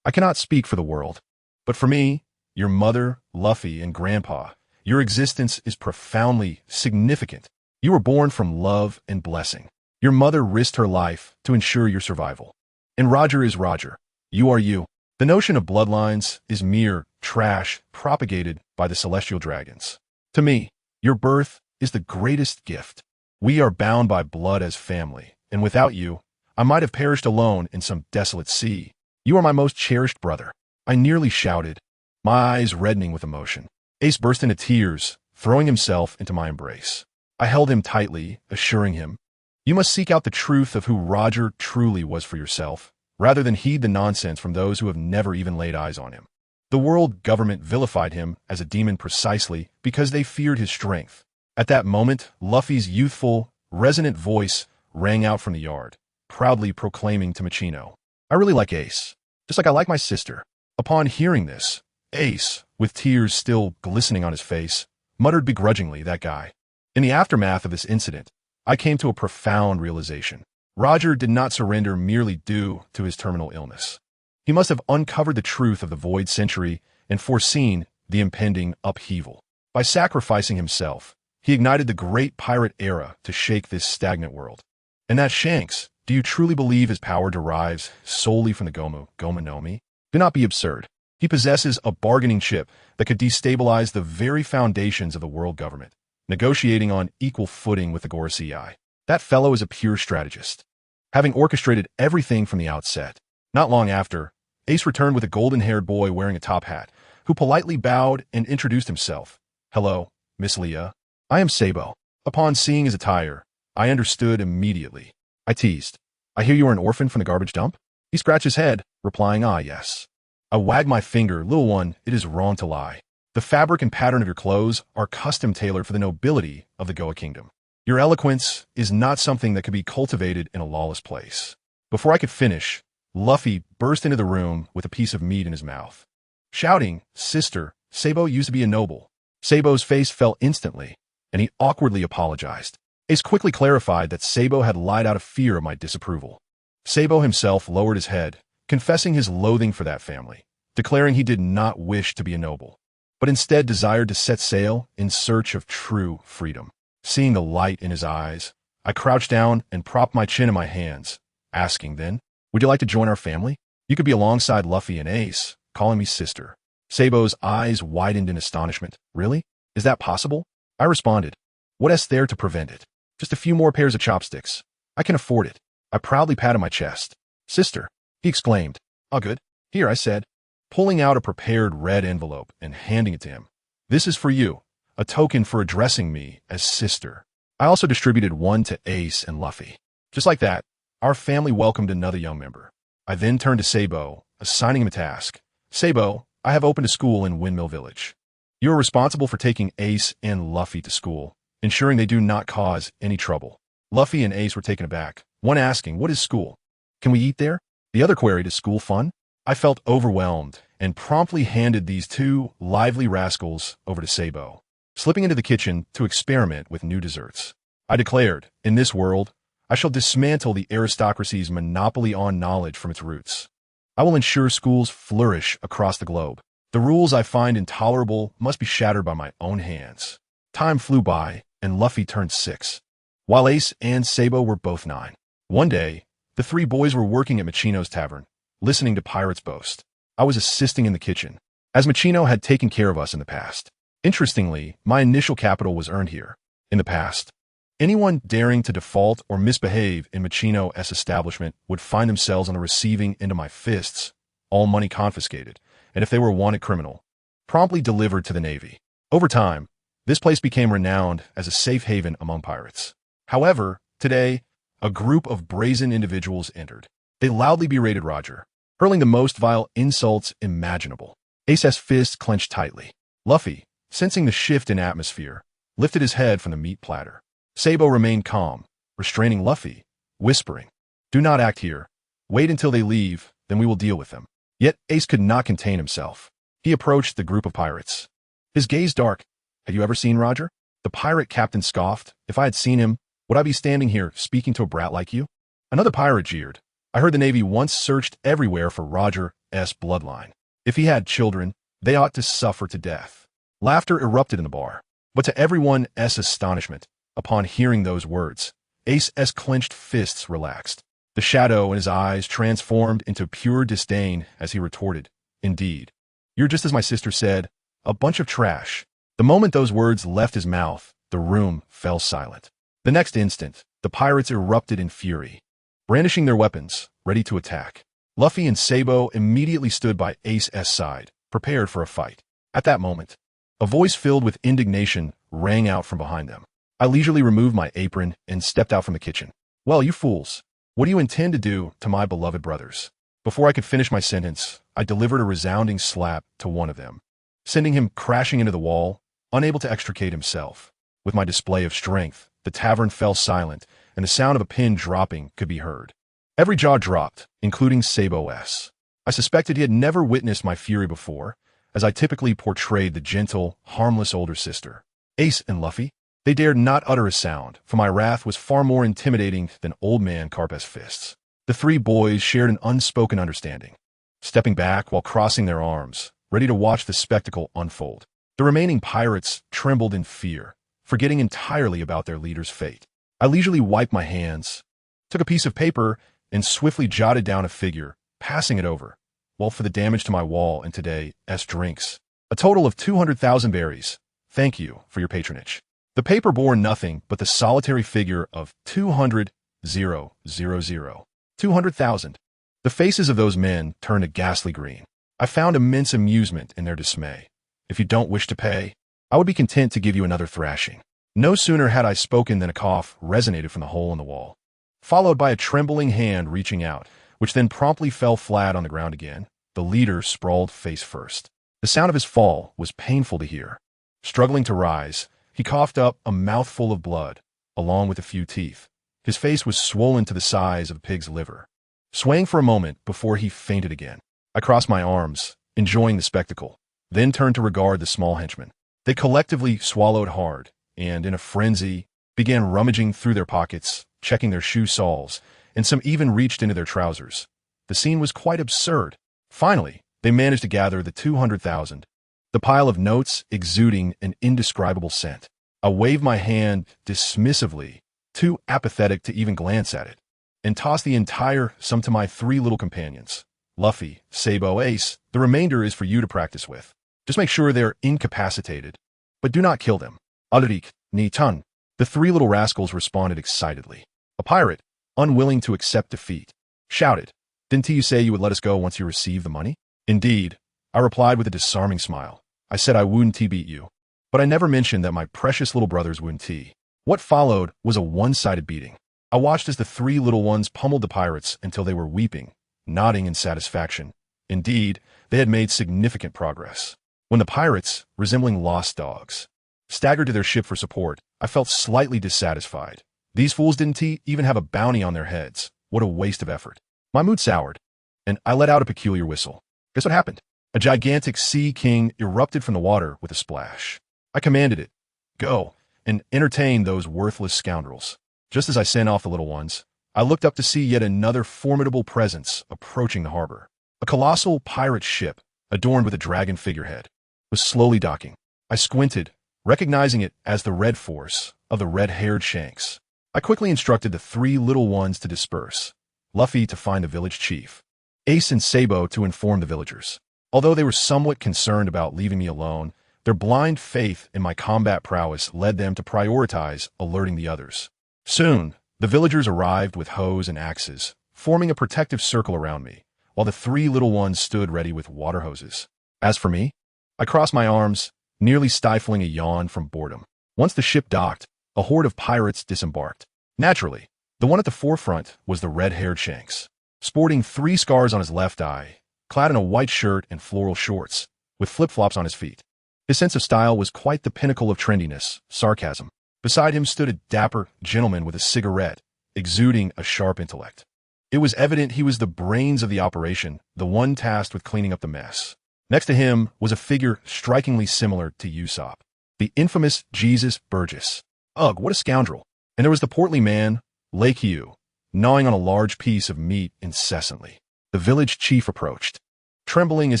I cannot speak for the world, but for me, your mother, Luffy, and Grandpa, your existence is profoundly significant. You were born from love and blessing. Your mother risked her life to ensure your survival. And Roger is Roger. You are you. The notion of bloodlines is mere trash propagated by the celestial dragons. To me, your birth is the greatest gift. We are bound by blood as family, and without you, I might have perished alone in some desolate sea. You are my most cherished brother. I nearly shouted, my eyes reddening with emotion. Ace burst into tears, throwing himself into my embrace. I held him tightly, assuring him, "You must seek out the truth of who Roger truly was for yourself, rather than heed the nonsense from those who have never even laid eyes on him." The world government vilified him as a demon precisely because they feared his strength. At that moment, Luffy's youthful, resonant voice rang out from the yard, proudly proclaiming to Machino, "I really like Ace, just like I like my sister." Upon hearing this, Ace, with tears still glistening on his face, muttered begrudgingly, "That guy." In the aftermath of this incident, I came to a profound realization. Roger did not surrender merely due to his terminal illness. He must have uncovered the truth of the Void Century and foreseen the impending upheaval. By sacrificing himself, he ignited the great pirate era to shake this stagnant world. And that Shanks, do you truly believe his power derives solely from the Goma no Mi? Do not be absurd. He possesses a bargaining chip that could destabilize the very foundations of the world government, negotiating on equal footing with the Gorosei. That fellow is a pure strategist, having orchestrated everything from the outset. Not long after, Ace returned with a golden-haired boy wearing a top hat, who politely bowed and introduced himself. "Hello, Miss Leah. I am Sabo." Upon seeing his attire, I understood immediately. I teased, "I hear you are an orphan from the garbage dump?" He scratched his head, replying, "Ah, yes." I wagged my finger, "Little one, it is wrong to lie. The fabric and pattern of your clothes are custom-tailored for the nobility of the Goa Kingdom. Your eloquence is not something that could be cultivated in a lawless place." Before I could finish, Luffy burst into the room with a piece of meat in his mouth, shouting, "Sister, Sabo used to be a noble." Sabo's face fell instantly, and he awkwardly apologized. Ace quickly clarified that Sabo had lied out of fear of my disapproval. Sabo himself lowered his head, confessing his loathing for that family, declaring he did not wish to be a noble, but instead desired to set sail in search of true freedom. Seeing the light in his eyes, I crouched down and propped my chin in my hands, asking then, "Would you like to join our family? You could be alongside Luffy and Ace, calling me sister." Sabo's eyes widened in astonishment. "Really? Is that possible?" I responded, "What is there to prevent it? Just a few more pairs of chopsticks. I can afford it." I proudly patted my chest. "Sister," he exclaimed. "Oh, good. Here," I said, pulling out a prepared red envelope and handing it to him. "This is for you, a token for addressing me as sister." I also distributed one to Ace and Luffy. Just like that, our family welcomed another young member. I then turned to Sabo, assigning him a task. "Sabo, I have opened a school in Windmill Village. You are responsible for taking Ace and Luffy to school, ensuring they do not cause any trouble." Luffy and Ace were taken aback, one asking, "What is school? Can we eat there?" The other queried, "Is school fun?" I felt overwhelmed and promptly handed these two lively rascals over to Sabo, slipping into the kitchen to experiment with new desserts. I declared, "In this world, I shall dismantle the aristocracy's monopoly on knowledge from its roots. I will ensure schools flourish across the globe. The rules I find intolerable must be shattered by my own hands." Time flew by, and Luffy turned 6, while Ace and Sabo were both 9. One day, the three boys were working at Machino's tavern, listening to pirates boast. I was assisting in the kitchen, as Machino had taken care of us in the past. Interestingly, my initial capital was earned here. In the past, anyone daring to default or misbehave in Machino's establishment would find themselves on the receiving end of my fists, all money confiscated, and if they were a wanted criminal, promptly delivered to the Navy. Over time, this place became renowned as a safe haven among pirates. However, today, a group of brazen individuals entered. They loudly berated Roger, hurling the most vile insults imaginable. Ace's fists clenched tightly. Luffy, sensing the shift in atmosphere, lifted his head from the meat platter. Sabo remained calm, restraining Luffy, whispering, "Do not act here. Wait until they leave, then we will deal with them." Yet Ace could not contain himself. He approached the group of pirates, his gaze dark. "Have you ever seen Roger?" The pirate captain scoffed. "If I had seen him, would I be standing here speaking to a brat like you?" Another pirate jeered. "I heard the Navy once searched everywhere for Roger's bloodline. If he had children, they ought to suffer to death." Laughter erupted in the bar, but to everyone's astonishment, upon hearing those words, Ace's clenched fists relaxed. The shadow in his eyes transformed into pure disdain as he retorted, "Indeed, you're just as my sister said, a bunch of trash." The moment those words left his mouth, the room fell silent. The next instant, the pirates erupted in fury, brandishing their weapons, ready to attack. Luffy and Sabo immediately stood by Ace's side, prepared for a fight. At that moment, a voice filled with indignation rang out from behind them. I leisurely removed my apron and stepped out from the kitchen. Well, you fools, what do you intend to do to my beloved brothers? Before I could finish my sentence, I delivered a resounding slap to one of them, sending him crashing into the wall, unable to extricate himself. With my display of strength, the tavern fell silent, and the sound of a pin dropping could be heard. Every jaw dropped, including Sabo's. I suspected he had never witnessed my fury before, as I typically portrayed the gentle, harmless older sister. Ace and Luffy, they dared not utter a sound, for my wrath was far more intimidating than old man Carp's fists. The three boys shared an unspoken understanding, stepping back while crossing their arms, ready to watch the spectacle unfold. The remaining pirates trembled in fear, forgetting entirely about their leader's fate. I leisurely wiped my hands, took a piece of paper, and swiftly jotted down a figure, passing it over. Well, for the damage to my wall and today's drinks. A total of 200,000 berries. Thank you for your patronage. The paper bore nothing but the solitary figure of 200,000. The faces of those men turned a ghastly green. I found immense amusement in their dismay. If you don't wish to pay, I would be content to give you another thrashing. No sooner had I spoken than a cough resonated from the hole in the wall, followed by a trembling hand reaching out, which then promptly fell flat on the ground again. The leader sprawled face first. The sound of his fall was painful to hear. Struggling to rise, he coughed up a mouthful of blood, along with a few teeth. His face was swollen to the size of a pig's liver, swaying for a moment before he fainted again. I crossed my arms, enjoying the spectacle, then turned to regard the small henchmen. They collectively swallowed hard, and in a frenzy, began rummaging through their pockets, checking their shoe soles, and some even reached into their trousers. The scene was quite absurd. Finally, they managed to gather the 200,000, the pile of notes exuding an indescribable scent. I waved my hand dismissively, too apathetic to even glance at it, and tossed the entire sum to my three little companions. Luffy, Sabo, Ace, the remainder is for you to practice with. Just make sure they're incapacitated, but do not kill them. Alrik, ni Tun. The three little rascals responded excitedly. A pirate, unwilling to accept defeat, shouted, "Didn't you say you would let us go once you receive the money?" "Indeed," I replied with a disarming smile. "I said I wouldn't beat you, but I never mentioned that my precious little brothers wouldn't." What followed was a one-sided beating. I watched as the three little ones pummeled the pirates until they were weeping, nodding in satisfaction. Indeed, they had made significant progress. When the pirates, resembling lost dogs, staggered to their ship for support, I felt slightly dissatisfied. These fools didn't even have a bounty on their heads. What a waste of effort. My mood soured, and I let out a peculiar whistle. Guess what happened? A gigantic sea king erupted from the water with a splash. I commanded it, "Go, and entertain those worthless scoundrels." Just as I sent off the little ones, I looked up to see yet another formidable presence approaching the harbor. A colossal pirate ship, adorned with a dragon figurehead, was slowly docking. I squinted, recognizing it as the Red Force of the red-haired Shanks. I quickly instructed the three little ones to disperse, Luffy to find the village chief, Ace and Sabo to inform the villagers. Although they were somewhat concerned about leaving me alone, their blind faith in my combat prowess led them to prioritize alerting the others. Soon, the villagers arrived with hoes and axes, forming a protective circle around me, while the three little ones stood ready with water hoses. As for me, I crossed my arms, nearly stifling a yawn from boredom. Once the ship docked, a horde of pirates disembarked. Naturally, the one at the forefront was the red-haired Shanks, sporting 3 scars on his left eye, clad in a white shirt and floral shorts, with flip-flops on his feet. His sense of style was quite the pinnacle of trendiness, sarcasm. Beside him stood a dapper gentleman with a cigarette, exuding a sharp intellect. It was evident he was the brains of the operation, the one tasked with cleaning up the mess. Next to him was a figure strikingly similar to Usopp, the infamous Jesus Burgess. Ugh, what a scoundrel. And there was the portly man, Lake Hugh, gnawing on a large piece of meat incessantly. The village chief approached, trembling as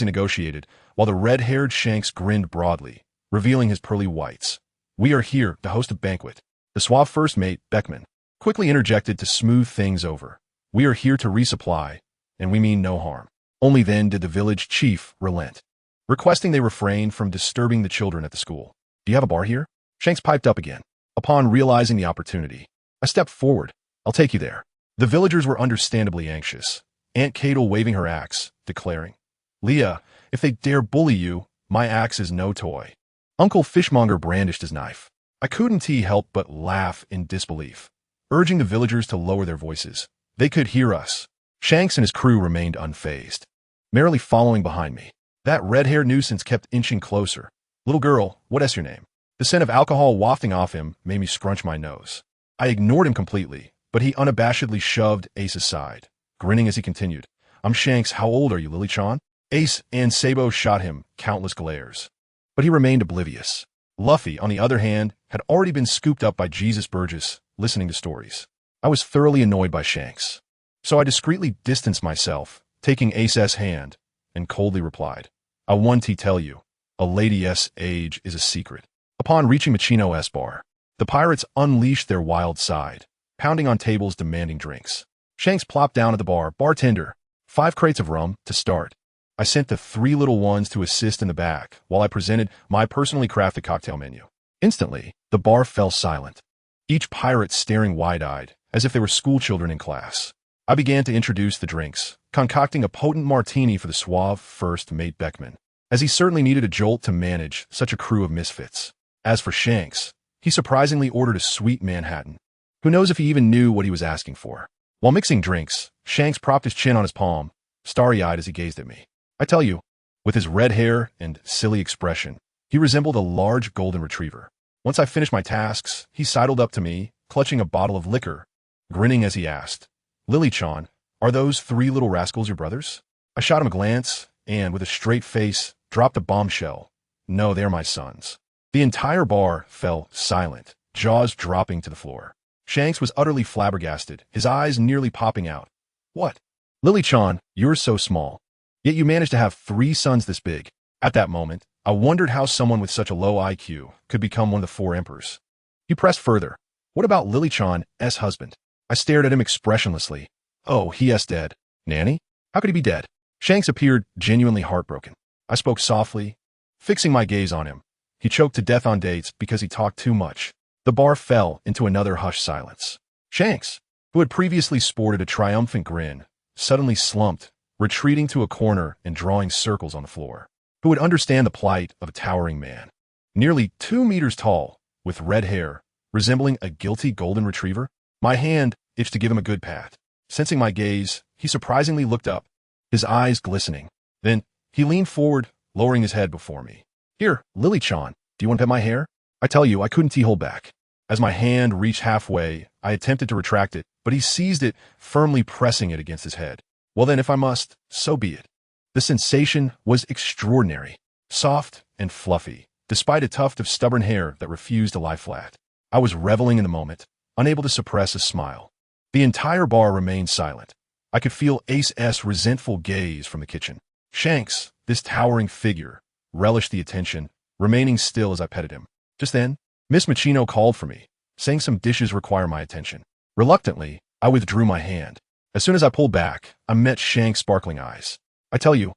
he negotiated, while the red-haired Shanks grinned broadly, revealing his pearly whites. "We are here to host a banquet." The suave first mate, Beckman, quickly interjected to smooth things over. "We are here to resupply, and we mean no harm." Only then did the village chief relent, requesting they refrain from disturbing the children at the school. "Do you have a bar here?" Shanks piped up again. Upon realizing the opportunity, I stepped forward. "I'll take you there." The villagers were understandably anxious, Aunt Cadle waving her axe, declaring, "Leah, if they dare bully you, my axe is no toy." Uncle Fishmonger brandished his knife. I couldn't help but laugh in disbelief, urging the villagers to lower their voices. They could hear us. Shanks and his crew remained unfazed, merrily following behind me. That red-haired nuisance kept inching closer. "Little girl, what's your name?" The scent of alcohol wafting off him made me scrunch my nose. I ignored him completely, but he unabashedly shoved Ace aside, grinning as he continued. "I'm Shanks. How old are you, Lily-chan?" Ace and Sabo shot him countless glares, but he remained oblivious. Luffy, on the other hand, had already been scooped up by Jesus Burgess, listening to stories. I was thoroughly annoyed by Shanks, so I discreetly distanced myself, taking Ace's hand, and coldly replied, "I want to tell you, a lady's age is a secret." Upon reaching Machino's bar, the pirates unleashed their wild side, pounding on tables demanding drinks. Shanks plopped down at the bar. "Bartender, 5 crates of rum, to start." I sent the 3 little ones to assist in the back while I presented my personally crafted cocktail menu. Instantly, the bar fell silent, each pirate staring wide-eyed, as if they were schoolchildren in class. I began to introduce the drinks, concocting a potent martini for the suave first mate Beckman, as he certainly needed a jolt to manage such a crew of misfits. As for Shanks, he surprisingly ordered a sweet Manhattan. Who knows if he even knew what he was asking for? While mixing drinks, Shanks propped his chin on his palm, starry-eyed as he gazed at me. I tell you, with his red hair and silly expression, he resembled a large golden retriever. Once I finished my tasks, he sidled up to me, clutching a bottle of liquor, grinning as he asked, "Lily-chan, are those 3 little rascals your brothers?" I shot him a glance, and with a straight face, dropped a bombshell. "No, they're my sons." The entire bar fell silent, jaws dropping to the floor. Shanks was utterly flabbergasted, his eyes nearly popping out. "What? Lily-chan, you're so small. Yet you managed to have 3 sons this big." At that moment, I wondered how someone with such a low IQ could become one of the 4 emperors. He pressed further. "What about Lily-chan's husband?" I stared at him expressionlessly. "Oh, he's dead." "Nanny? How could he be dead?" Shanks appeared genuinely heartbroken. I spoke softly, fixing my gaze on him. He choked to death on dates because he talked too much. The bar fell into another hushed silence. Shanks, who had previously sported a triumphant grin, suddenly slumped, retreating to a corner and drawing circles on the floor. Who would understand the plight of a towering man, nearly 2 meters tall, with red hair, resembling a guilty golden retriever? My hand itched to give him a good pat. Sensing my gaze, he surprisingly looked up, his eyes glistening. Then, he leaned forward, lowering his head before me. "Here, Lily-chan, do you want to pet my hair?" I tell you, I couldn't hold back. As my hand reached halfway, I attempted to retract it, but he seized it, firmly pressing it against his head. Well then, if I must, so be it. The sensation was extraordinary, soft and fluffy, despite a tuft of stubborn hair that refused to lie flat. I was reveling in the moment, unable to suppress a smile. The entire bar remained silent. I could feel Ace's resentful gaze from the kitchen. Shanks, this towering figure, relished the attention, remaining still as I petted him. Just then, Miss Machino called for me, saying some dishes require my attention. Reluctantly, I withdrew my hand. As soon as I pulled back, I met Shanks' sparkling eyes. I tell you,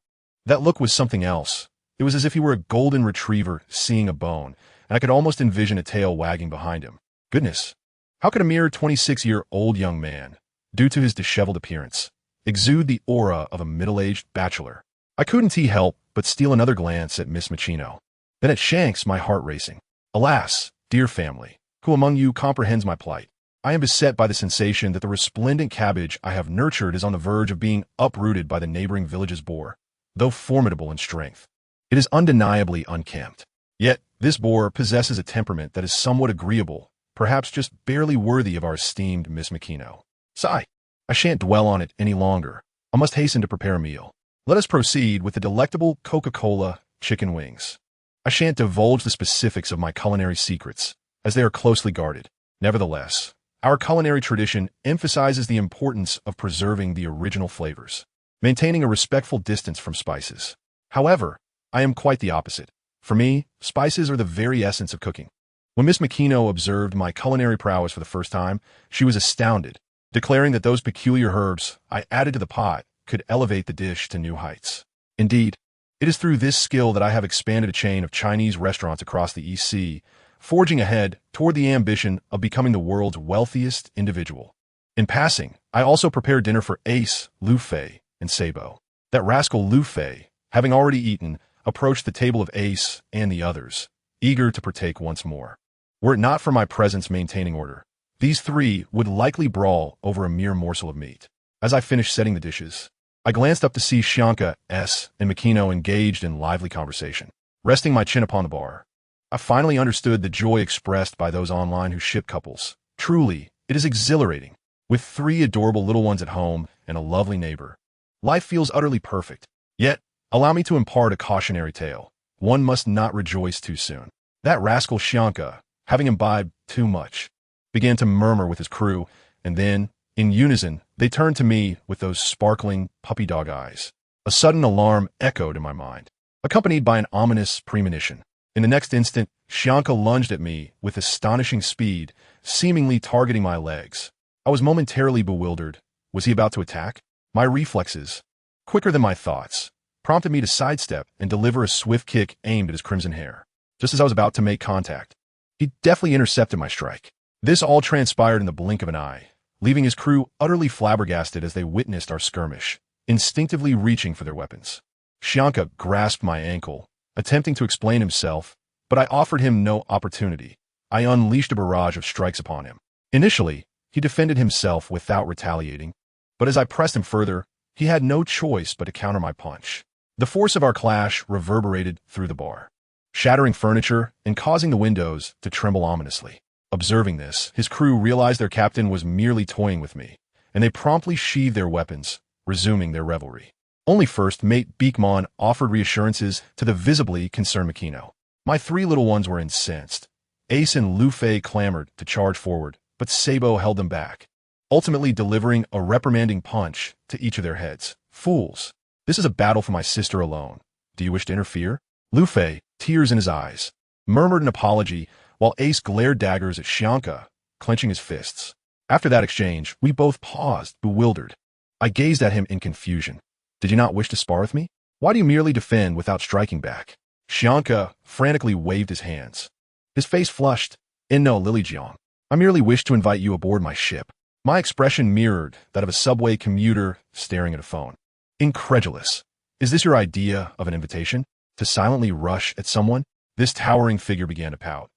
that look was something else. It was as if he were a golden retriever seeing a bone, and I could almost envision a tail wagging behind him. Goodness, how could a mere 26-year-old young man, due to his disheveled appearance, exude the aura of a middle-aged bachelor? I couldn't help but steal another glance at Miss Machino. Then at Shanks, my heart racing. Alas, dear family, who among you comprehends my plight? I am beset by the sensation that the resplendent cabbage I have nurtured is on the verge of being uprooted by the neighboring village's boar, though formidable in strength. It is undeniably unkempt. Yet, this boar possesses a temperament that is somewhat agreeable, perhaps just barely worthy of our esteemed Miss Machino. Sigh, I shan't dwell on it any longer. I must hasten to prepare a meal. Let us proceed with the delectable Coca-Cola chicken wings. I shan't divulge the specifics of my culinary secrets, as they are closely guarded. Nevertheless, our culinary tradition emphasizes the importance of preserving the original flavors, maintaining a respectful distance from spices. However, I am quite the opposite. For me, spices are the very essence of cooking. When Miss Machino observed my culinary prowess for the first time, she was astounded, declaring that those peculiar herbs I added to the pot could elevate the dish to new heights. Indeed, it is through this skill that I have expanded a chain of Chinese restaurants across the East Sea, forging ahead toward the ambition of becoming the world's wealthiest individual. In passing, I also prepared dinner for Ace, Luffy, and Sabo. That rascal Luffy, having already eaten, approached the table of Ace and the others, eager to partake once more. Were it not for my presence maintaining order, these three would likely brawl over a mere morsel of meat. As I finished setting the dishes, I glanced up to see Shianka S. and Makino engaged in lively conversation. Resting my chin upon the bar, I finally understood the joy expressed by those online who ship couples. Truly, it is exhilarating. With three adorable little ones at home and a lovely neighbor, life feels utterly perfect. Yet, allow me to impart a cautionary tale. One must not rejoice too soon. That rascal Shianka, having imbibed too much, began to murmur with his crew, and then, in unison, they turned to me with those sparkling puppy dog eyes. A sudden alarm echoed in my mind, accompanied by an ominous premonition. In the next instant, Shianka lunged at me with astonishing speed, seemingly targeting my legs. I was momentarily bewildered. Was he about to attack? My reflexes, quicker than my thoughts, prompted me to sidestep and deliver a swift kick aimed at his crimson hair. Just as I was about to make contact, he deftly intercepted my strike. This all transpired in the blink of an eye, leaving his crew utterly flabbergasted as they witnessed our skirmish, instinctively reaching for their weapons. Shianka grasped my ankle, attempting to explain himself, but I offered him no opportunity. I unleashed a barrage of strikes upon him. Initially, he defended himself without retaliating, but as I pressed him further, he had no choice but to counter my punch. The force of our clash reverberated through the bar, shattering furniture and causing the windows to tremble ominously. Observing this, his crew realized their captain was merely toying with me, and they promptly sheathed their weapons, resuming their revelry. Only first mate Beekmon offered reassurances to the visibly concerned Makino. My three little ones were incensed. Ace and Luffy clamored to charge forward, but Sabo held them back, ultimately delivering a reprimanding punch to each of their heads. Fools! This is a battle for my sister alone. Do you wish to interfere? Luffy, tears in his eyes, murmured an apology, while Ace glared daggers at Shianka, clenching his fists. After that exchange, we both paused, bewildered. I gazed at him in confusion. Did you not wish to spar with me? Why do you merely defend without striking back? Shianka frantically waved his hands. His face flushed. No, Lilyjiang. I merely wish to invite you aboard my ship. My expression mirrored that of a subway commuter staring at a phone. Incredulous. Is this your idea of an invitation? To silently rush at someone? This towering figure began to pout.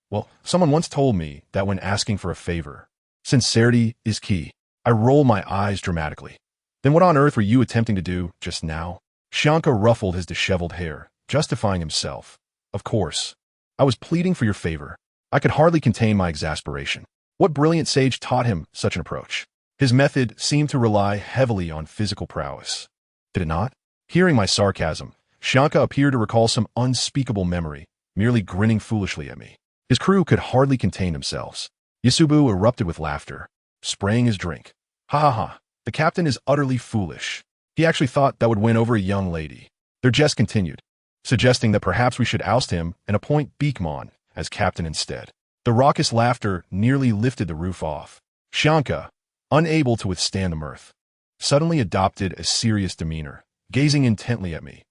Well, someone once told me that when asking for a favor, sincerity is key. I rolled my eyes dramatically. Then what on earth were you attempting to do just now? Shianka ruffled his disheveled hair, justifying himself. Of course. I was pleading for your favor. I could hardly contain my exasperation. What brilliant sage taught him such an approach? His method seemed to rely heavily on physical prowess. Did it not? Hearing my sarcasm, Shianka appeared to recall some unspeakable memory, merely grinning foolishly at me. His crew could hardly contain themselves. Yasubu erupted with laughter, spraying his drink. Ha ha ha. The captain is utterly foolish. He actually thought that would win over a young lady. Their jest continued, suggesting that perhaps we should oust him and appoint Beekmon as captain instead. The raucous laughter nearly lifted the roof off. Shianka, unable to withstand the mirth, suddenly adopted a serious demeanor, gazing intently at me.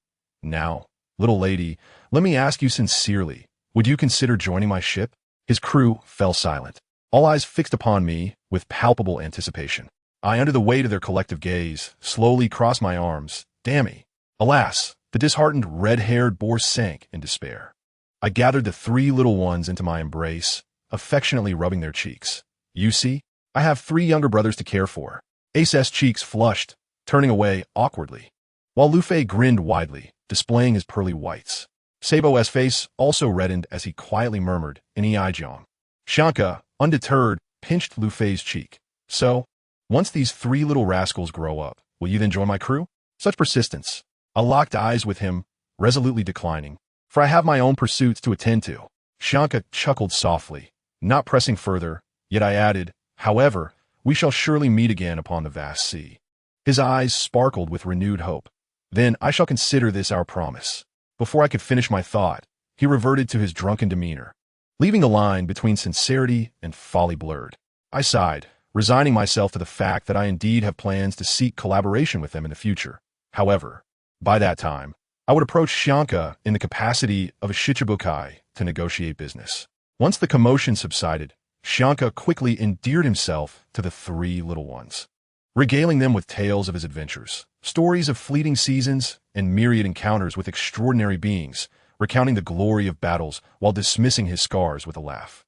Now, little lady, let me ask you sincerely, would you consider joining my ship? His crew fell silent, all eyes fixed upon me with palpable anticipation. I, under the weight of their collective gaze, slowly crossed my arms. Damn me. Alas, the disheartened red-haired boar sank in despair. I gathered the three little ones into my embrace, affectionately rubbing their cheeks. You see, I have three younger brothers to care for. Ace's cheeks flushed, turning away awkwardly, while Luffy grinned widely, displaying his pearly whites. Sabo's face also reddened as he quietly murmured, Ijiang. Shianka, undeterred, pinched Luffy's cheek. So, once these three little rascals grow up, will you then join my crew? Such persistence. I locked eyes with him, resolutely declining, for I have my own pursuits to attend to. Shianka chuckled softly, not pressing further, yet I added, however, we shall surely meet again upon the vast sea. His eyes sparkled with renewed hope. Then I shall consider this our promise. Before I could finish my thought, he reverted to his drunken demeanor, leaving the line between sincerity and folly blurred. I sighed, resigning myself to the fact that I indeed have plans to seek collaboration with them in the future. However, by that time, I would approach Shianka in the capacity of a shichibukai to negotiate business. Once the commotion subsided, Shianka quickly endeared himself to the three little ones, regaling them with tales of his adventures, stories of fleeting seasons, and myriad encounters with extraordinary beings, recounting the glory of battles while dismissing his scars with a laugh.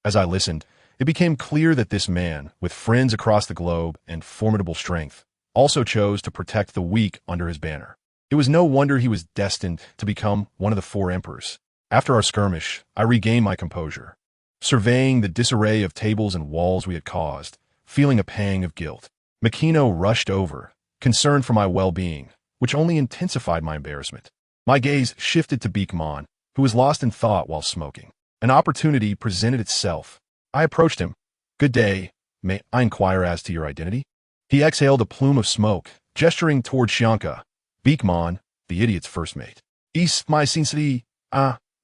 As I listened, it became clear that this man, with friends across the globe and formidable strength, also chose to protect the weak under his banner. It was no wonder he was destined to become one of the four emperors. After our skirmish, I regained my composure, surveying the disarray of tables and walls we had caused, feeling a pang of guilt. Makino rushed over, concerned for my well-being, which only intensified my embarrassment. My gaze shifted to Beekman, who was lost in thought while smoking. An opportunity presented itself. I approached him. "Good day. May I inquire as to your identity?" He exhaled a plume of smoke, gesturing toward Shianka, Beekman, the idiot's first mate. "Is my sincerity,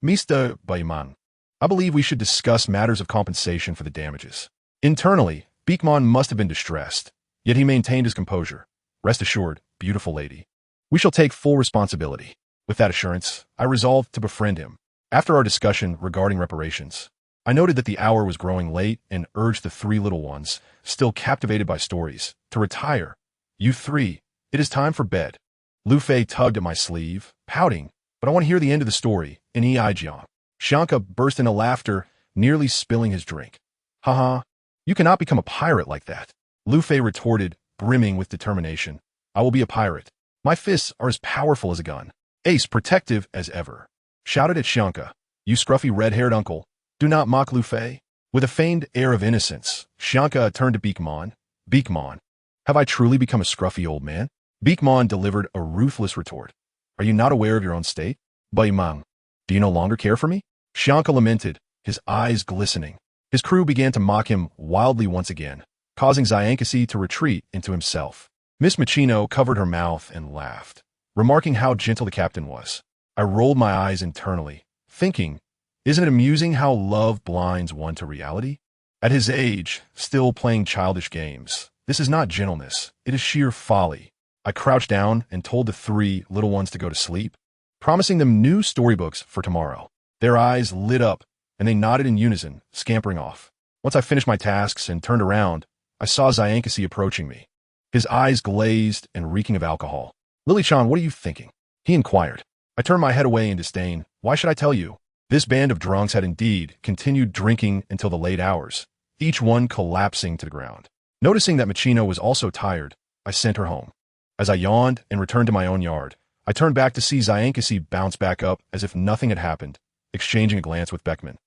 Mr. Bayman. I believe we should discuss matters of compensation for the damages." Internally, Beekman must have been distressed, yet he maintained his composure. "Rest assured, beautiful lady. We shall take full responsibility." With that assurance, I resolved to befriend him. After our discussion regarding reparations, I noted that the hour was growing late and urged the three little ones, still captivated by stories, to retire. "You three, it is time for bed." Lu Fei tugged at my sleeve, pouting, "But I want to hear the end of the story, in Eijiang." Shianka burst into laughter, nearly spilling his drink. "Haha, you cannot become a pirate like that." Lu Fei retorted, brimming with determination. "I will be a pirate. My fists are as powerful as a gun. Ace protective as ever." Shouted at Shianka, "You scruffy red-haired uncle, do not mock Lu Fei." With a feigned air of innocence, Shianka turned to Beekman. "Beekman, have I truly become a scruffy old man?" Beekman delivered a ruthless retort. "Are you not aware of your own state? Baimang, do you no longer care for me?" Shianka lamented, his eyes glistening. His crew began to mock him wildly once again, causing Zyankasi to retreat into himself. Miss Machino covered her mouth and laughed, remarking how gentle the captain was. I rolled my eyes internally, thinking, isn't it amusing how love blinds one to reality? At his age, still playing childish games, this is not gentleness, it is sheer folly. I crouched down and told the three little ones to go to sleep, promising them new storybooks for tomorrow. Their eyes lit up, and they nodded in unison, scampering off. Once I finished my tasks and turned around, I saw Zyankasi approaching me, his eyes glazed and reeking of alcohol. "Lily-chan, what are you thinking?" he inquired. I turned my head away in disdain. "Why should I tell you?" This band of drunks had indeed continued drinking until the late hours, each one collapsing to the ground. Noticing that Machino was also tired, I sent her home. As I yawned and returned to my own yard, I turned back to see Zyankasi bounce back up as if nothing had happened, exchanging a glance with Beckman.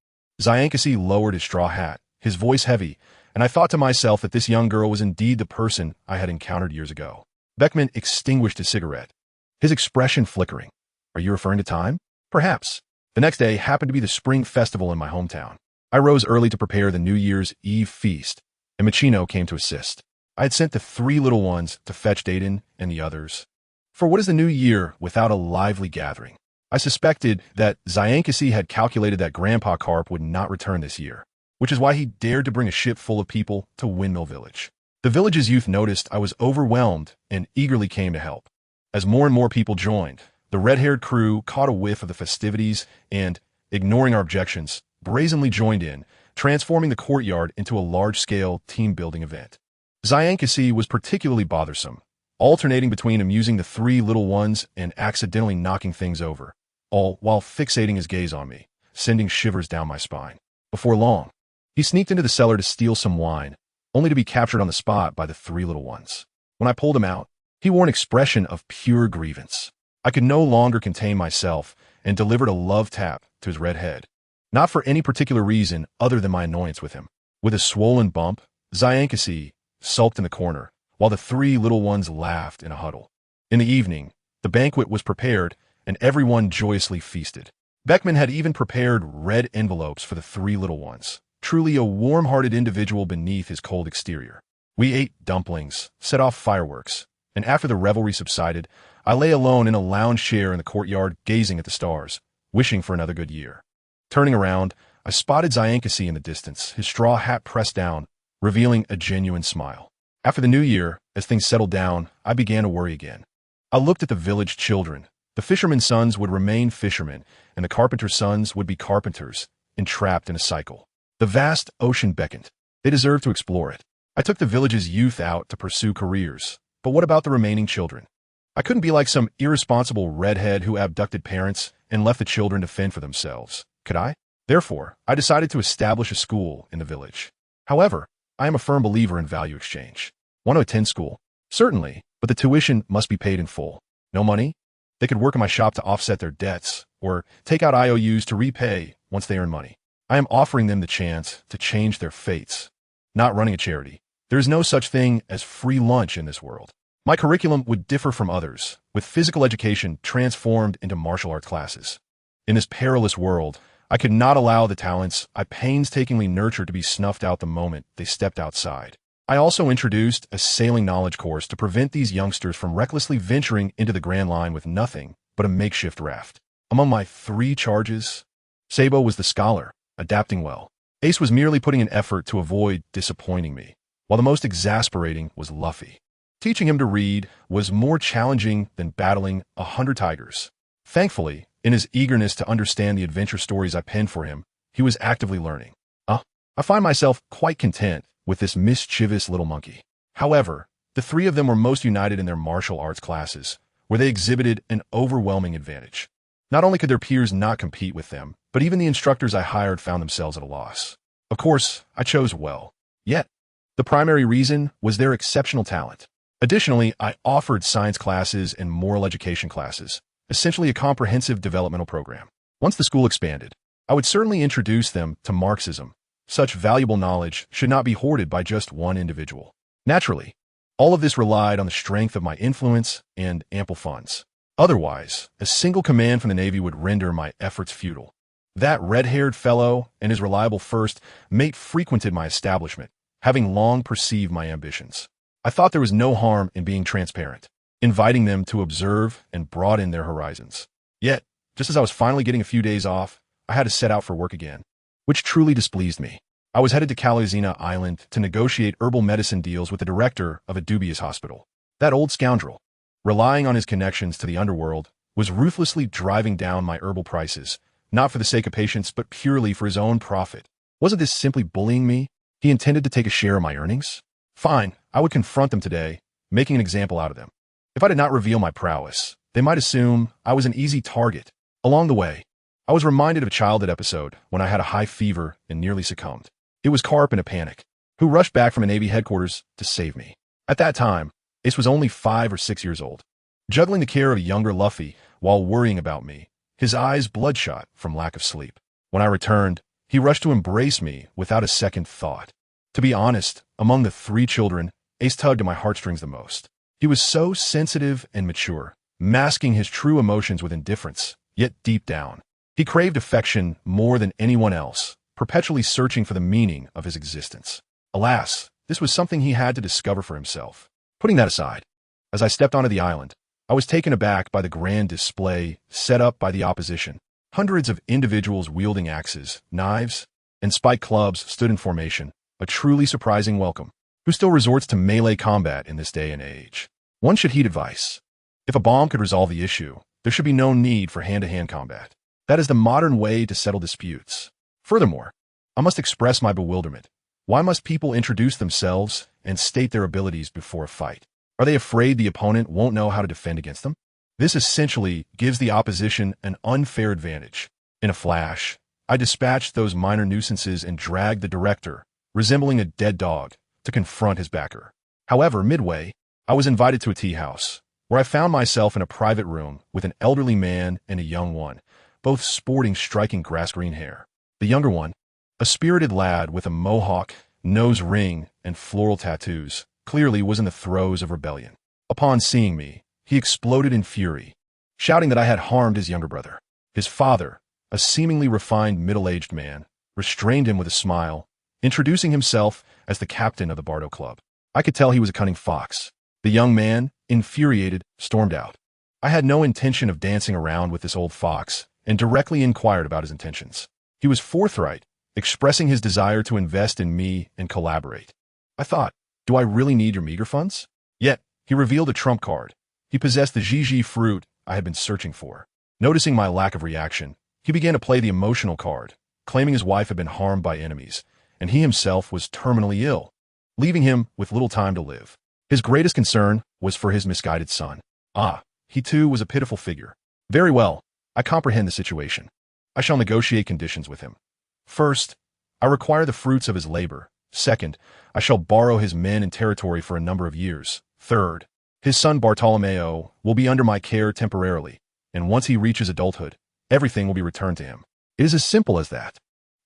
Zyankasi lowered his straw hat, his voice heavy, and I thought to myself that this young girl was indeed the person I had encountered years ago. Beckman extinguished his cigarette, his expression flickering. "Are you referring to time?" "Perhaps." The next day happened to be the spring festival in my hometown. I rose early to prepare the New Year's Eve feast, and Machino came to assist. I had sent the three little ones to fetch Dayton and the others. For what is the new year without a lively gathering? I suspected that Zyankasi had calculated that Grandpa Carp would not return this year, which is why he dared to bring a ship full of people to Windmill Village. The village's youth noticed I was overwhelmed and eagerly came to help. As more and more people joined, the red-haired crew caught a whiff of the festivities and, ignoring our objections, brazenly joined in, transforming the courtyard into a large-scale team-building event. Zyankasi was particularly bothersome, alternating between amusing the three little ones and accidentally knocking things over, all while fixating his gaze on me, sending shivers down my spine. Before long, he sneaked into the cellar to steal some wine, only to be captured on the spot by the three little ones. When I pulled him out, he wore an expression of pure grievance. I could no longer contain myself and delivered a love tap to his red head, not for any particular reason other than my annoyance with him. With a swollen bump, Zyankasi sulked in the corner, while the three little ones laughed in a huddle. In the evening, the banquet was prepared, and everyone joyously feasted. Beckman had even prepared red envelopes for the three little ones, truly a warm-hearted individual beneath his cold exterior. We ate dumplings, set off fireworks, and after the revelry subsided, I lay alone in a lounge chair in the courtyard gazing at the stars, wishing for another good year. Turning around, I spotted Zyankasi in the distance, his straw hat pressed down, revealing a genuine smile. After the new year, as things settled down, I began to worry again. I looked at the village children. The fishermen's sons would remain fishermen, and the carpenter's sons would be carpenters, entrapped in a cycle. The vast ocean beckoned. They deserved to explore it. I took the village's youth out to pursue careers, but what about the remaining children? I couldn't be like some irresponsible redhead who abducted parents and left the children to fend for themselves, could I? Therefore, I decided to establish a school in the village. However, I am a firm believer in value exchange. Want to attend school? Certainly, but the tuition must be paid in full. No money? They could work in my shop to offset their debts, or take out IOUs to repay once they earn money. I am offering them the chance to change their fates. Not running a charity. There is no such thing as free lunch in this world. My curriculum would differ from others, with physical education transformed into martial arts classes. In this perilous world, I could not allow the talents I painstakingly nurtured to be snuffed out the moment they stepped outside. I also introduced a sailing knowledge course to prevent these youngsters from recklessly venturing into the Grand Line with nothing but a makeshift raft. Among my 3 charges, Sabo was the scholar, adapting well. Ace was merely putting an effort to avoid disappointing me, while the most exasperating was Luffy. Teaching him to read was more challenging than battling 100 tigers. Thankfully, in his eagerness to understand the adventure stories I penned for him, he was actively learning. I find myself quite content with this mischievous little monkey. However, the 3 of them were most united in their martial arts classes, where they exhibited an overwhelming advantage. Not only could their peers not compete with them, but even the instructors I hired found themselves at a loss. Of course, I chose well. Yet, the primary reason was their exceptional talent. Additionally, I offered science classes and moral education classes, essentially a comprehensive developmental program. Once the school expanded, I would certainly introduce them to Marxism. Such valuable knowledge should not be hoarded by just one individual. Naturally, all of this relied on the strength of my influence and ample funds. Otherwise, a single command from the Navy would render my efforts futile. That red-haired fellow and his reliable first mate frequented my establishment, having long perceived my ambitions. I thought there was no harm in being transparent, inviting them to observe and broaden their horizons. Yet, just as I was finally getting a few days off, I had to set out for work again, which truly displeased me. I was headed to Calazina Island to negotiate herbal medicine deals with the director of a dubious hospital. That old scoundrel, relying on his connections to the underworld, was ruthlessly driving down my herbal prices, not for the sake of patients, but purely for his own profit. Wasn't this simply bullying me? He intended to take a share of my earnings? Fine, I would confront them today, making an example out of them. If I did not reveal my prowess, they might assume I was an easy target. Along the way, I was reminded of a childhood episode when I had a high fever and nearly succumbed. It was Carp in a panic, who rushed back from a Navy headquarters to save me. At that time, Ace was only 5 or 6 years old, juggling the care of a younger Luffy while worrying about me, his eyes bloodshot from lack of sleep. When I returned, he rushed to embrace me without a second thought. To be honest, among the 3 children, Ace tugged at my heartstrings the most. He was so sensitive and mature, masking his true emotions with indifference, yet deep down, he craved affection more than anyone else, perpetually searching for the meaning of his existence. Alas, this was something he had to discover for himself. Putting that aside, as I stepped onto the island, I was taken aback by the grand display set up by the opposition. Hundreds of individuals wielding axes, knives, and spike clubs stood in formation, a truly surprising welcome. Who still resorts to melee combat in this day and age? One should heed advice. If a bomb could resolve the issue, there should be no need for hand-to-hand combat. That is the modern way to settle disputes. Furthermore, I must express my bewilderment. Why must people introduce themselves and state their abilities before a fight? Are they afraid the opponent won't know how to defend against them? This essentially gives the opposition an unfair advantage. In a flash, I dispatched those minor nuisances and dragged the director, resembling a dead dog, to confront his backer. However, midway, I was invited to a tea house, where I found myself in a private room with an elderly man and a young one, both sporting striking grass-green hair. The younger one, a spirited lad with a mohawk, nose ring, and floral tattoos, clearly was in the throes of rebellion. Upon seeing me, he exploded in fury, shouting that I had harmed his younger brother. His father, a seemingly refined middle-aged man, restrained him with a smile, introducing himself as the captain of the Bardo Club. I could tell he was a cunning fox. The young man, infuriated, stormed out. I had no intention of dancing around with this old fox and directly inquired about his intentions. He was forthright, expressing his desire to invest in me and collaborate. I thought, do I really need your meager funds? Yet, he revealed a trump card. He possessed the Gigi fruit I had been searching for. Noticing my lack of reaction, he began to play the emotional card, claiming his wife had been harmed by enemies, and he himself was terminally ill, leaving him with little time to live. His greatest concern was for his misguided son. He too was a pitiful figure. Very well, I comprehend the situation. I shall negotiate conditions with him. First, I require the fruits of his labor. Second, I shall borrow his men and territory for a number of years. Third, his son Bartolomeo will be under my care temporarily, and once he reaches adulthood, everything will be returned to him. It is as simple as that.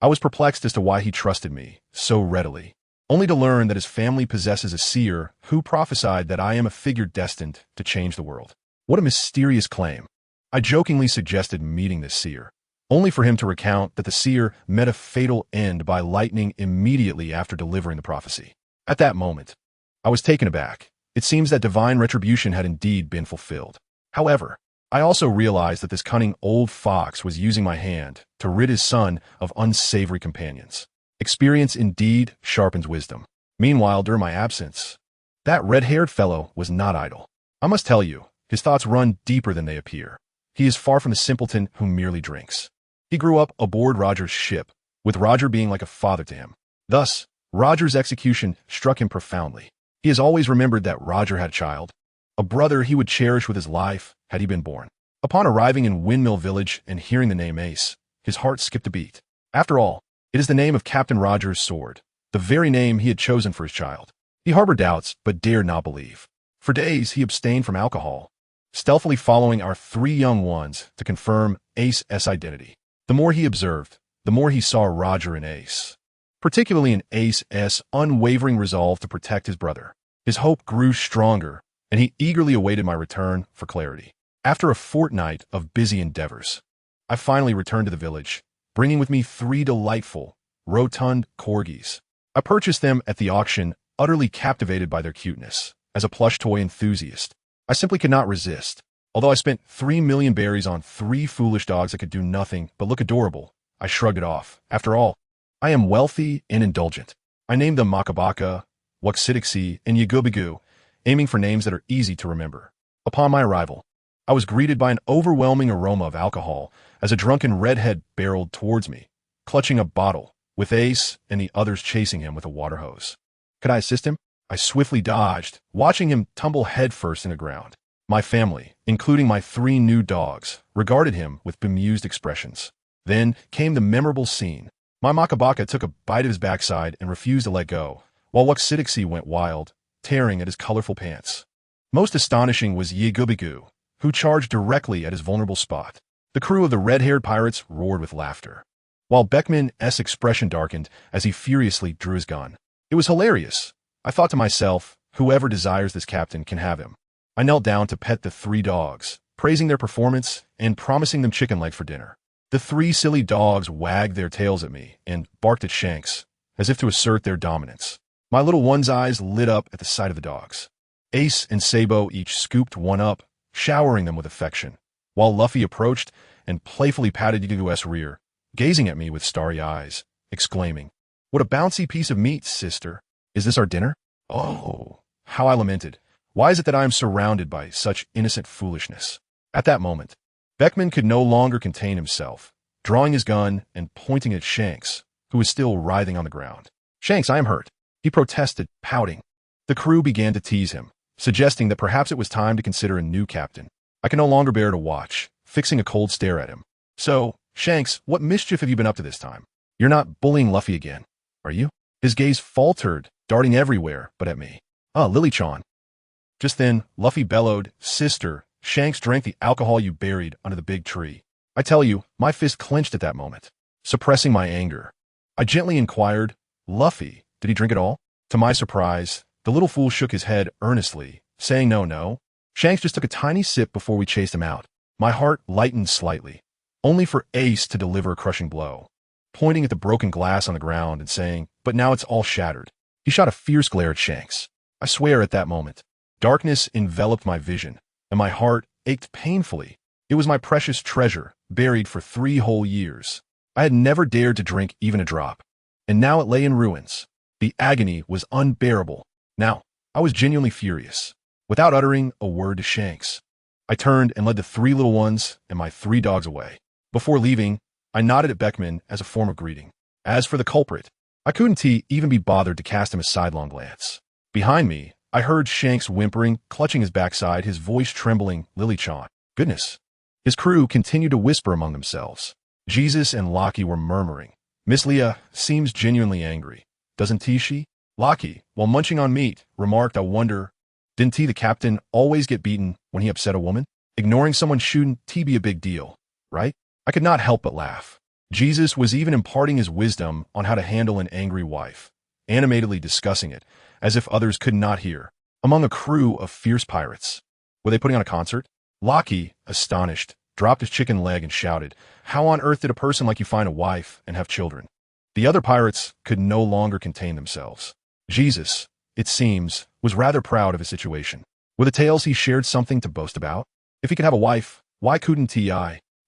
I was perplexed as to why he trusted me so readily, only to learn that his family possesses a seer who prophesied that I am a figure destined to change the world. What a mysterious claim. I jokingly suggested meeting this seer, only for him to recount that the seer met a fatal end by lightning immediately after delivering the prophecy. At that moment, I was taken aback. It seems that divine retribution had indeed been fulfilled. However, I also realized that this cunning old fox was using my hand to rid his son of unsavory companions. Experience indeed sharpens wisdom. Meanwhile, during my absence, that red-haired fellow was not idle. I must tell you, his thoughts run deeper than they appear. He is far from the simpleton who merely drinks. He grew up aboard Roger's ship, with Roger being like a father to him. Thus, Roger's execution struck him profoundly. He has always remembered that Roger had a child, a brother he would cherish with his life had he been born. Upon arriving in Windmill Village and hearing the name Ace, his heart skipped a beat. After all, it is the name of Captain Roger's sword, the very name he had chosen for his child. He harbored doubts, but dared not believe. For days, he abstained from alcohol, stealthily following our 3 young ones to confirm Ace's identity. The more he observed, the more he saw Roger in Ace, particularly in Ace's unwavering resolve to protect his brother. His hope grew stronger, and he eagerly awaited my return for clarity. After a fortnight of busy endeavors, I finally returned to the village, bringing with me 3 delightful, rotund corgis. I purchased them at the auction, utterly captivated by their cuteness. As a plush toy enthusiast, I simply could not resist. Although I spent 3 million berries on 3 foolish dogs that could do nothing but look adorable, I shrugged it off. After all, I am wealthy and indulgent. I named them Makabaka, Wuxidixi, and Yagubigu, aiming for names that are easy to remember. Upon my arrival, I was greeted by an overwhelming aroma of alcohol as a drunken redhead barreled towards me, clutching a bottle, with Ace and the others chasing him with a water hose. Could I assist him? I swiftly dodged, watching him tumble headfirst in the ground. My family, including my 3 new dogs, regarded him with bemused expressions. Then came the memorable scene. My Makabaka took a bite of his backside and refused to let go, while Wuxidixi went wild, tearing at his colorful pants. Most astonishing was Yagubigu, who charged directly at his vulnerable spot. The crew of the red-haired pirates roared with laughter, while Beckman's expression darkened as he furiously drew his gun. It was hilarious. I thought to myself, whoever desires this captain can have him. I knelt down to pet the 3 dogs, praising their performance and promising them chicken leg for dinner. The 3 silly dogs wagged their tails at me and barked at Shanks, as if to assert their dominance. My little one's eyes lit up at the sight of the dogs. Ace and Sabo each scooped one up, showering them with affection, while Luffy approached and playfully patted Yagu's rear, gazing at me with starry eyes, exclaiming, "What a bouncy piece of meat, sister! Is this our dinner?" Oh, how I lamented. Why is it that I am surrounded by such innocent foolishness? At that moment, Beckman could no longer contain himself, drawing his gun and pointing at Shanks, who was still writhing on the ground. "Shanks, I am hurt," he protested, pouting. The crew began to tease him, suggesting that perhaps it was time to consider a new captain. I could no longer bear to watch, fixing a cold stare at him. "So, Shanks, what mischief have you been up to this time? You're not bullying Luffy again, are you?" His gaze faltered, darting everywhere but at me. Lily-chan." Just then, Luffy bellowed, "Sister, Shanks drank the alcohol you buried under the big tree." I tell you, my fist clenched at that moment. Suppressing my anger, I gently inquired, "Luffy, did he drink it all?" To my surprise, the little fool shook his head earnestly, saying no. Shanks just took a tiny sip before we chased him out. My heart lightened slightly, only for Ace to deliver a crushing blow, pointing at the broken glass on the ground and saying, "But now it's all shattered." He shot a fierce glare at Shanks. I swear at that moment, darkness enveloped my vision, and my heart ached painfully. It was my precious treasure, buried for 3 whole years. I had never dared to drink even a drop, and now it lay in ruins. The agony was unbearable. Now, I was genuinely furious. Without uttering a word to Shanks, I turned and led the 3 little ones and my 3 dogs away. Before leaving, I nodded at Beckman as a form of greeting. As for the culprit, I couldn't even be bothered to cast him a sidelong glance. Behind me, I heard Shanks whimpering, clutching his backside, his voice trembling, "Lily-chan." Goodness. His crew continued to whisper among themselves. Jesus and Locky were murmuring, Miss Leah seems genuinely angry. Doesn't Tease? Lockie, while munching on meat, remarked, I wonder, didn't T the captain always get beaten when he upset a woman? Ignoring someone shouldn't be a big deal, right? I could not help but laugh. Jesus was even imparting his wisdom on how to handle an angry wife, animatedly discussing it, as if others could not hear, among a crew of fierce pirates. Were they putting on a concert? Lockie, astonished, dropped his chicken leg and shouted, how on earth did a person like you find a wife and have children? The other pirates could no longer contain themselves. Jesus, it seems, was rather proud of his situation. Were the tales he shared something to boast about? If he could have a wife, why couldn't he?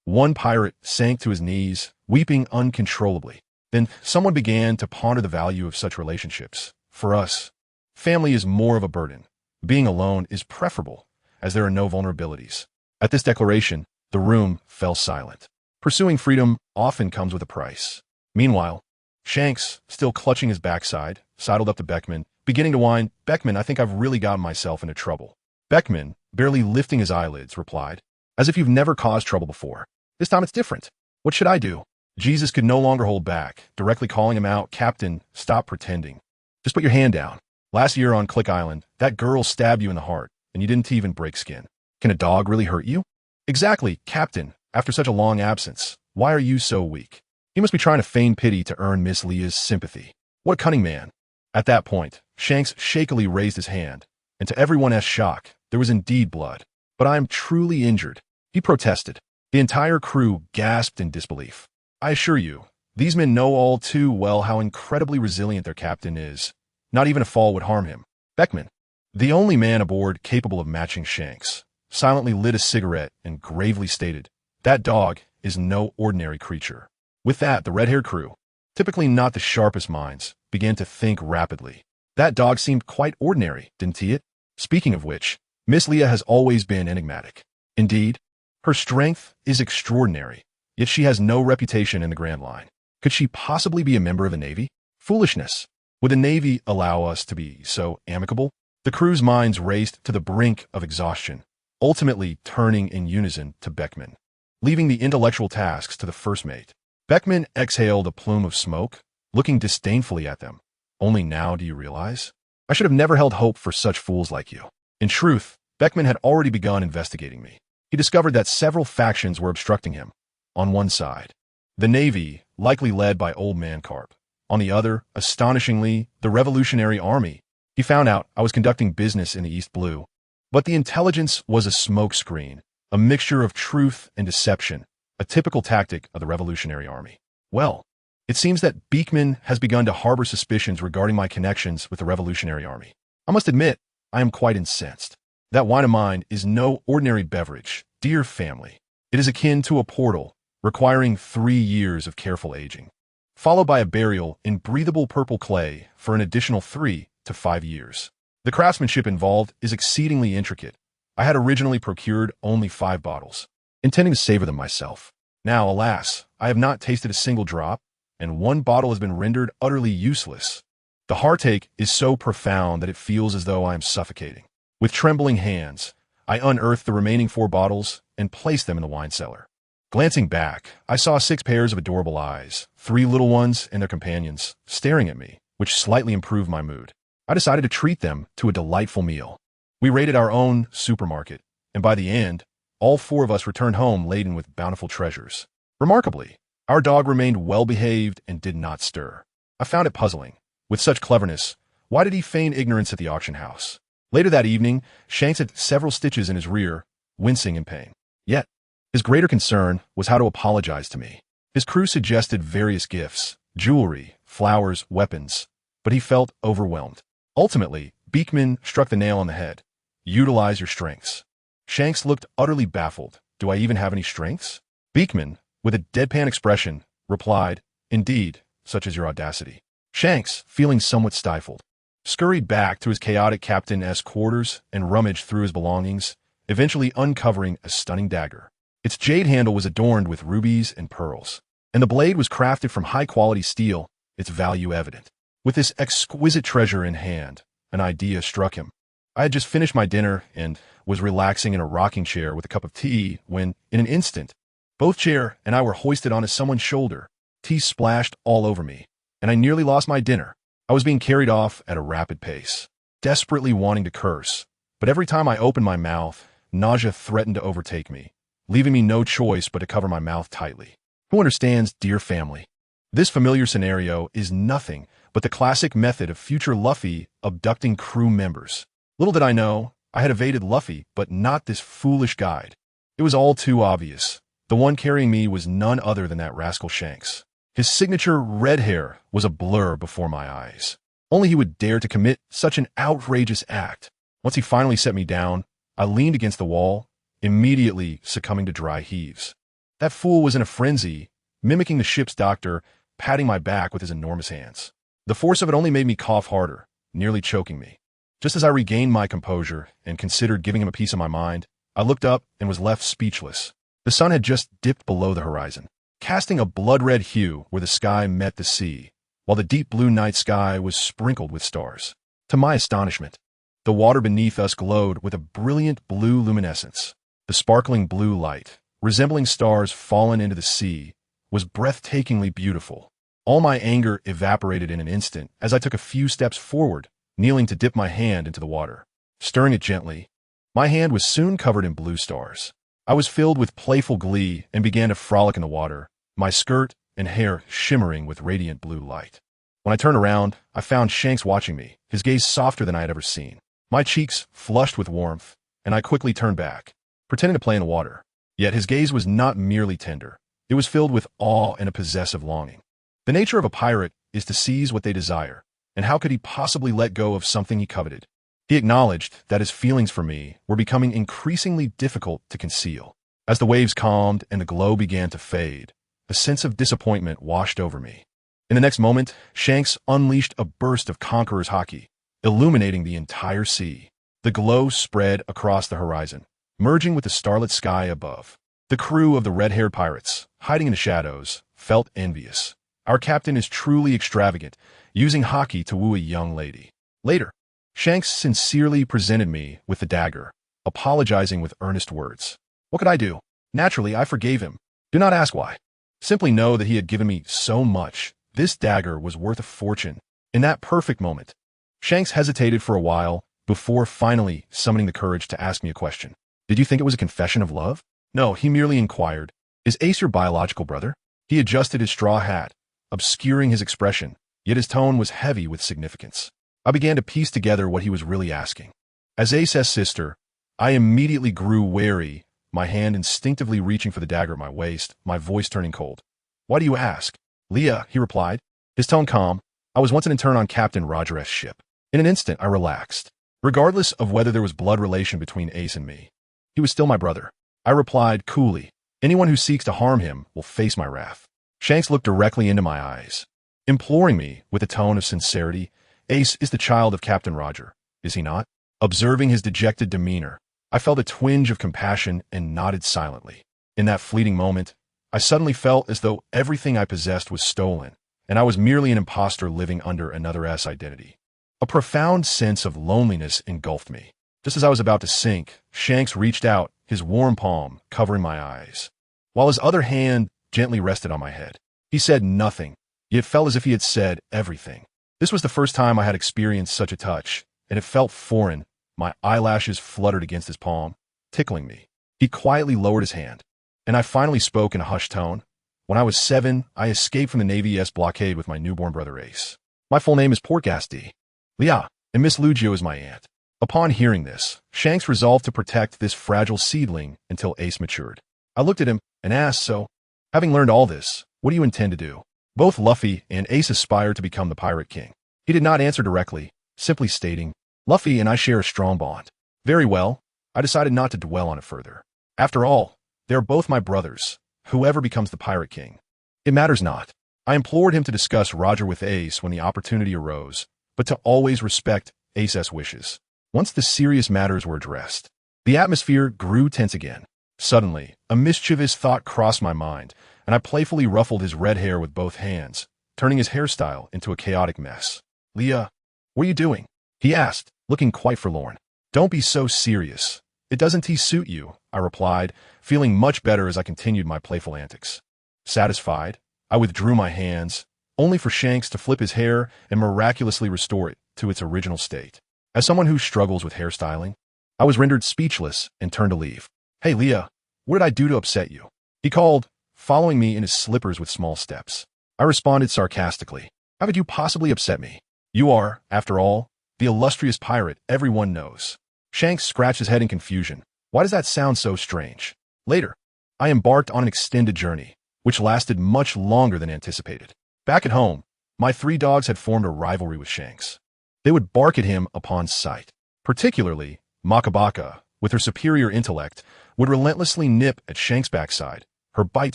One pirate sank to his knees, weeping uncontrollably. Then someone began to ponder the value of such relationships. For us, family is more of a burden. Being alone is preferable, as there are no vulnerabilities. At this declaration, the room fell silent. Pursuing freedom often comes with a price. Meanwhile, Shanks, still clutching his backside, sidled up to Beckman, beginning to whine, Beckman, I think I've really gotten myself into trouble. Beckman, barely lifting his eyelids, replied, as if you've never caused trouble before. This time it's different. What should I do? Jesus could no longer hold back, directly calling him out, Captain, stop pretending. Just put your hand down. Last year on Click Island, that girl stabbed you in the heart, and you didn't even break skin. Can a dog really hurt you? Exactly, Captain. After such a long absence, why are you so weak? He must be trying to feign pity to earn Miss Leah's sympathy. What a cunning man. At that point, Shanks shakily raised his hand, and to everyone's shock, there was indeed blood. But I am truly injured, he protested. The entire crew gasped in disbelief. I assure you, these men know all too well how incredibly resilient their captain is. Not even a fall would harm him. Beckman, the only man aboard capable of matching Shanks, silently lit a cigarette and gravely stated, that dog is no ordinary creature. With that, the red-haired crew, typically not the sharpest minds, began to think rapidly. That dog seemed quite ordinary, didn't it? Speaking of which, Miss Leah has always been enigmatic. Indeed, her strength is extraordinary, yet she has no reputation in the Grand Line. Could she possibly be a member of the Navy? Foolishness. Would the Navy allow us to be so amicable? The crew's minds raced to the brink of exhaustion, ultimately turning in unison to Beckman, leaving the intellectual tasks to the first mate. Beckman exhaled a plume of smoke, looking disdainfully at them. Only now do you realize? I should have never held hope for such fools like you. In truth, Beckman had already begun investigating me. He discovered that several factions were obstructing him. On one side, the Navy, likely led by Old Man Carp. On the other, astonishingly, the Revolutionary Army. He found out I was conducting business in the East Blue. But the intelligence was a smokescreen, a mixture of truth and deception, a typical tactic of the Revolutionary Army. Well, it seems that Beekman has begun to harbor suspicions regarding my connections with the Revolutionary Army. I must admit, I am quite incensed. That wine of mine is no ordinary beverage, dear family. It is akin to a portal, requiring 3 years of careful aging, followed by a burial in breathable purple clay for an additional 3 to 5 years. The craftsmanship involved is exceedingly intricate. I had originally procured only 5 bottles, intending to savor them myself. Now, alas, I have not tasted a single drop, and 1 bottle has been rendered utterly useless. The heartache is so profound that it feels as though I am suffocating. With trembling hands, I unearthed the remaining 4 bottles and placed them in the wine cellar. Glancing back, I saw 6 pairs of adorable eyes, 3 little ones and their companions, staring at me, which slightly improved my mood. I decided to treat them to a delightful meal. We raided our own supermarket, and by the end, all 4 of us returned home laden with bountiful treasures. Remarkably, our dog remained well-behaved and did not stir. I found it puzzling. With such cleverness, why did he feign ignorance at the auction house? Later that evening, Shanks had several stitches in his rear, wincing in pain. Yet, his greater concern was how to apologize to me. His crew suggested various gifts, jewelry, flowers, weapons, but he felt overwhelmed. Ultimately, Beekman struck the nail on the head. Utilize your strengths. Shanks looked utterly baffled. Do I even have any strengths? Beekman, with a deadpan expression, replied, Indeed, such is your audacity. Shanks, feeling somewhat stifled, scurried back to his chaotic captain's quarters and rummaged through his belongings, eventually uncovering a stunning dagger. Its jade handle was adorned with rubies and pearls, and the blade was crafted from high-quality steel, its value evident. With this exquisite treasure in hand, an idea struck him. I had just finished my dinner and was relaxing in a rocking chair with a cup of tea when, in an instant, both Chair and I were hoisted onto someone's shoulder. Tea splashed all over me, and I nearly lost my dinner. I was being carried off at a rapid pace, desperately wanting to curse, but every time I opened my mouth, nausea threatened to overtake me, leaving me no choice but to cover my mouth tightly. Who understands, dear family? This familiar scenario is nothing but the classic method of future Luffy abducting crew members. Little did I know, I had evaded Luffy, but not this foolish guide. It was all too obvious. The one carrying me was none other than that rascal Shanks. His signature red hair was a blur before my eyes. Only he would dare to commit such an outrageous act. Once he finally set me down, I leaned against the wall, immediately succumbing to dry heaves. That fool was in a frenzy, mimicking the ship's doctor, patting my back with his enormous hands. The force of it only made me cough harder, nearly choking me. Just as I regained my composure and considered giving him a piece of my mind, I looked up and was left speechless. The sun had just dipped below the horizon, casting a blood-red hue where the sky met the sea, while the deep blue night sky was sprinkled with stars. To my astonishment, the water beneath us glowed with a brilliant blue luminescence. The sparkling blue light, resembling stars fallen into the sea, was breathtakingly beautiful. All my anger evaporated in an instant as I took a few steps forward, kneeling to dip my hand into the water. Stirring it gently, my hand was soon covered in blue stars. I was filled with playful glee and began to frolic in the water, my skirt and hair shimmering with radiant blue light. When I turned around, I found Shanks watching me, his gaze softer than I had ever seen. My cheeks flushed with warmth, and I quickly turned back, pretending to play in the water. Yet his gaze was not merely tender. It was filled with awe and a possessive longing. The nature of a pirate is to seize what they desire, and how could he possibly let go of something he coveted? He acknowledged that his feelings for me were becoming increasingly difficult to conceal. As the waves calmed and the glow began to fade, a sense of disappointment washed over me. In the next moment, Shanks unleashed a burst of conqueror's haki, illuminating the entire sea. The glow spread across the horizon, merging with the starlit sky above. The crew of the red-haired pirates, hiding in the shadows, felt envious. Our captain is truly extravagant, using haki to woo a young lady. Later, Shanks sincerely presented me with the dagger, apologizing with earnest words. What could I do? Naturally, I forgave him. Do not ask why. Simply know that he had given me so much. This dagger was worth a fortune. In that perfect moment, Shanks hesitated for a while before finally summoning the courage to ask me a question. Did you think it was a confession of love? No, he merely inquired, is Ace your biological brother? He adjusted his straw hat, obscuring his expression, yet his tone was heavy with significance. I began to piece together what he was really asking. As Ace's sister, I immediately grew wary, my hand instinctively reaching for the dagger at my waist, my voice turning cold. Why do you ask? Leah, he replied, his tone calm. I was once an intern on Captain Roger's ship. In an instant, I relaxed. Regardless of whether there was blood relation between Ace and me, he was still my brother. I replied coolly, anyone who seeks to harm him will face my wrath. Shanks looked directly into my eyes, imploring me with a tone of sincerity. Ace is the child of Captain Roger, is he not? Observing his dejected demeanor, I felt a twinge of compassion and nodded silently. In that fleeting moment, I suddenly felt as though everything I possessed was stolen, and I was merely an imposter living under another's identity. A profound sense of loneliness engulfed me. Just as I was about to sink, Shanks reached out, his warm palm covering my eyes, while his other hand gently rested on my head. He said nothing, yet it felt as if he had said everything. This was the first time I had experienced such a touch, and it felt foreign. My eyelashes fluttered against his palm, tickling me. He quietly lowered his hand, and I finally spoke in a hushed tone. When I was 7, I escaped from the Navy's blockade with my newborn brother Ace. My full name is Portgas Leah, and Miss Lugio is my aunt. Upon hearing this, Shanks resolved to protect this fragile seedling until Ace matured. I looked at him and asked, so, having learned all this, what do you intend to do? Both Luffy and Ace aspired to become the Pirate King. He did not answer directly, simply stating, Luffy and I share a strong bond. Very well, I decided not to dwell on it further. After all, they are both my brothers, whoever becomes the Pirate King. It matters not. I implored him to discuss Roger with Ace when the opportunity arose, but to always respect Ace's wishes. Once the serious matters were addressed, the atmosphere grew tense again. Suddenly, a mischievous thought crossed my mind, and I playfully ruffled his red hair with both hands, turning his hairstyle into a chaotic mess. Leah, what are you doing? He asked, looking quite forlorn. Don't be so serious. It doesn't suit you, I replied, feeling much better as I continued my playful antics. Satisfied, I withdrew my hands, only for Shanks to flip his hair and miraculously restore it to its original state. As someone who struggles with hairstyling, I was rendered speechless and turned to leave. "Hey, Leah, what did I do to upset you?" he called, following me in his slippers with small steps. I responded sarcastically. "How could you possibly upset me? You are, after all, the illustrious pirate everyone knows." Shanks scratched his head in confusion. Why does that sound so strange? Later, I embarked on an extended journey, which lasted much longer than anticipated. Back at home, my 3 dogs had formed a rivalry with Shanks. They would bark at him upon sight. Particularly, Makabaka, with her superior intellect, would relentlessly nip at Shanks' backside, her bite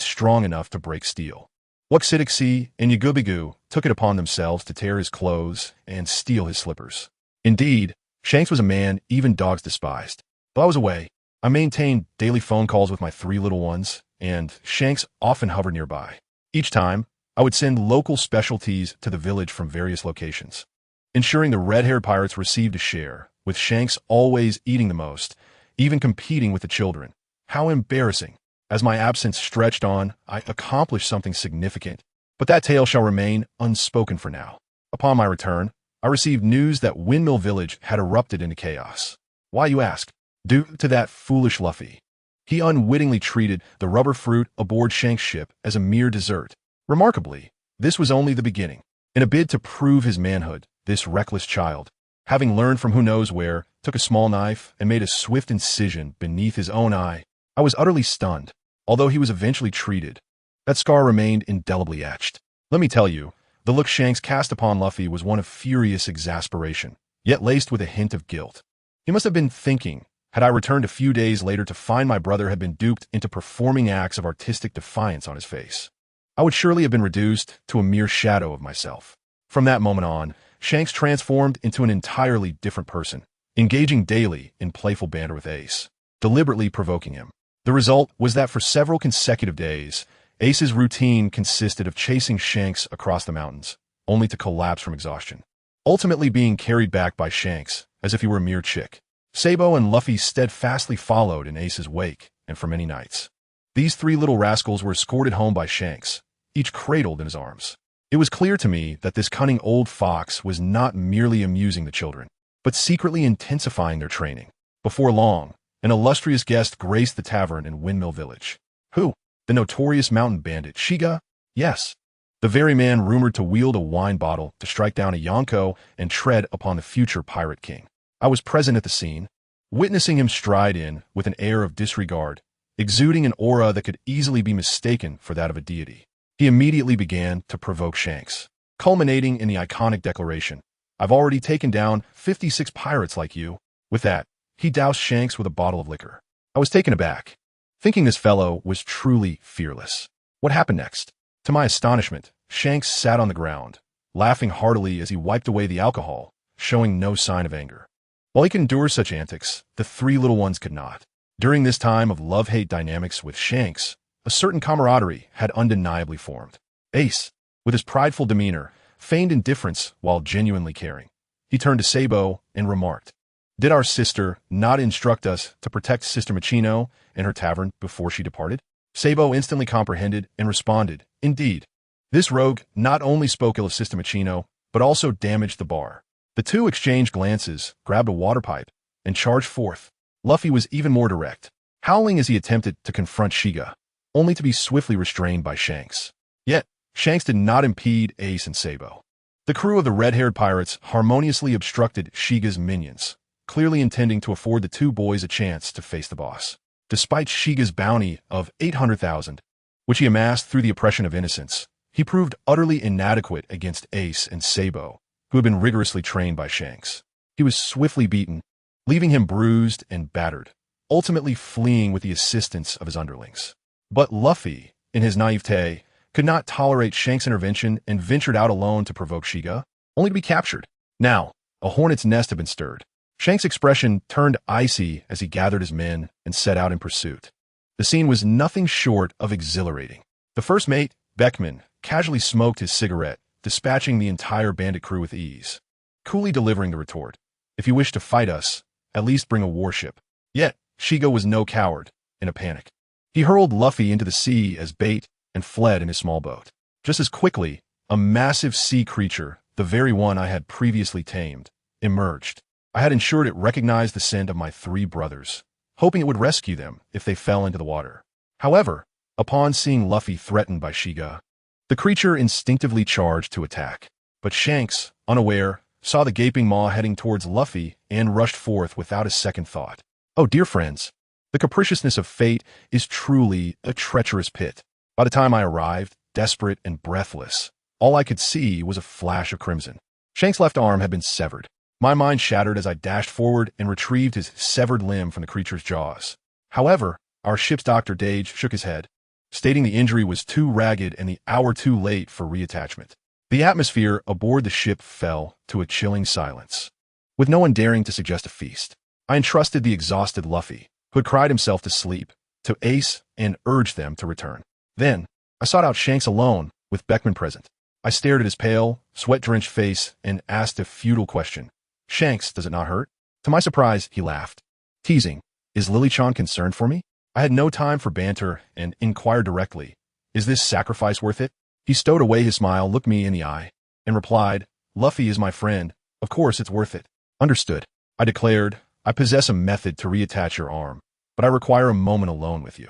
strong enough to break steel. Wuxidixi and Yagubigu took it upon themselves to tear his clothes and steal his slippers. Indeed, Shanks was a man even dogs despised. While I was away, I maintained daily phone calls with my 3 little ones, and Shanks often hovered nearby. Each time, I would send local specialties to the village from various locations, ensuring the red-haired pirates received a share, with Shanks always eating the most, even competing with the children. How embarrassing. As my absence stretched on, I accomplished something significant, but that tale shall remain unspoken for now. Upon my return, I received news that Windmill Village had erupted into chaos. Why, you ask? Due to that foolish Luffy. He unwittingly treated the rubber fruit aboard Shanks' ship as a mere dessert. Remarkably, this was only the beginning. In a bid to prove his manhood, this reckless child, having learned from who knows where, took a small knife and made a swift incision beneath his own eye. I was utterly stunned. Although he was eventually treated, that scar remained indelibly etched. Let me tell you, the look Shanks cast upon Luffy was one of furious exasperation, yet laced with a hint of guilt. He must have been thinking, had I returned a few days later to find my brother had been duped into performing acts of artistic defiance on his face, I would surely have been reduced to a mere shadow of myself. From that moment on, Shanks transformed into an entirely different person, engaging daily in playful banter with Ace, deliberately provoking him. The result was that for several consecutive days, Ace's routine consisted of chasing Shanks across the mountains, only to collapse from exhaustion, ultimately being carried back by Shanks as if he were a mere chick. Sabo and Luffy steadfastly followed in Ace's wake, and for many nights. These 3 little rascals were escorted home by Shanks, each cradled in his arms. It was clear to me that this cunning old fox was not merely amusing the children, but secretly intensifying their training. Before long, an illustrious guest graced the tavern in Windmill Village. Who? The notorious mountain bandit, Shiga? Yes. The very man rumored to wield a wine bottle to strike down a Yonko and tread upon the future pirate king. I was present at the scene, witnessing him stride in with an air of disregard, exuding an aura that could easily be mistaken for that of a deity. He immediately began to provoke Shanks, culminating in the iconic declaration, "I've already taken down 56 pirates like you." With that, he doused Shanks with a bottle of liquor. I was taken aback, thinking this fellow was truly fearless. What happened next? To my astonishment, Shanks sat on the ground, laughing heartily as he wiped away the alcohol, showing no sign of anger. While he could endure such antics, the 3 little ones could not. During this time of love-hate dynamics with Shanks, a certain camaraderie had undeniably formed. Ace, with his prideful demeanor, feigned indifference while genuinely caring. He turned to Sabo and remarked, "Did our sister not instruct us to protect Sister Machino and her tavern before she departed?" Sabo instantly comprehended and responded, "Indeed." This rogue not only spoke ill of Sister Machino, but also damaged the bar. The 2 exchanged glances, grabbed a water pipe, and charged forth. Luffy was even more direct, howling as he attempted to confront Shiga, only to be swiftly restrained by Shanks. Yet, Shanks did not impede Ace and Sabo. The crew of the red-haired pirates harmoniously obstructed Shiga's minions, clearly intending to afford the 2 boys a chance to face the boss. Despite Shiga's bounty of 800,000, which he amassed through the oppression of innocents, he proved utterly inadequate against Ace and Sabo, who had been rigorously trained by Shanks. He was swiftly beaten, leaving him bruised and battered, ultimately fleeing with the assistance of his underlings. But Luffy, in his naivete, could not tolerate Shanks' intervention and ventured out alone to provoke Shiga, only to be captured. Now, a hornet's nest had been stirred. Shanks' expression turned icy as he gathered his men and set out in pursuit. The scene was nothing short of exhilarating. The first mate, Beckman, casually smoked his cigarette, dispatching the entire bandit crew with ease, coolly delivering the retort, "If you wish to fight us, at least bring a warship." Yet, Shiga was no coward. In a panic, he hurled Luffy into the sea as bait and fled in his small boat. Just as quickly, a massive sea creature, the very one I had previously tamed, emerged. I had ensured it recognized the scent of my 3 brothers, hoping it would rescue them if they fell into the water. However, upon seeing Luffy threatened by Shiga, the creature instinctively charged to attack. But Shanks, unaware, saw the gaping maw heading towards Luffy and rushed forth without a second thought. Oh, dear friends, the capriciousness of fate is truly a treacherous pit. By the time I arrived, desperate and breathless, all I could see was a flash of crimson. Shanks' left arm had been severed. My mind shattered as I dashed forward and retrieved his severed limb from the creature's jaws. However, our ship's Dr. Dage shook his head, stating the injury was too ragged and the hour too late for reattachment. The atmosphere aboard the ship fell to a chilling silence. With no one daring to suggest a feast, I entrusted the exhausted Luffy, who had cried himself to sleep, to Ace and urged them to return. Then, I sought out Shanks alone, with Beckman present. I stared at his pale, sweat-drenched face and asked a futile question. Shanks, does it not hurt? To my surprise, he laughed, teasing, is Lily-chan concerned for me? I had no time for banter and inquired directly, is this sacrifice worth it? He stowed away his smile, looked me in the eye, and replied, Luffy is my friend. Of course it's worth it. Understood. I declared, I possess a method to reattach your arm, but I require a moment alone with you.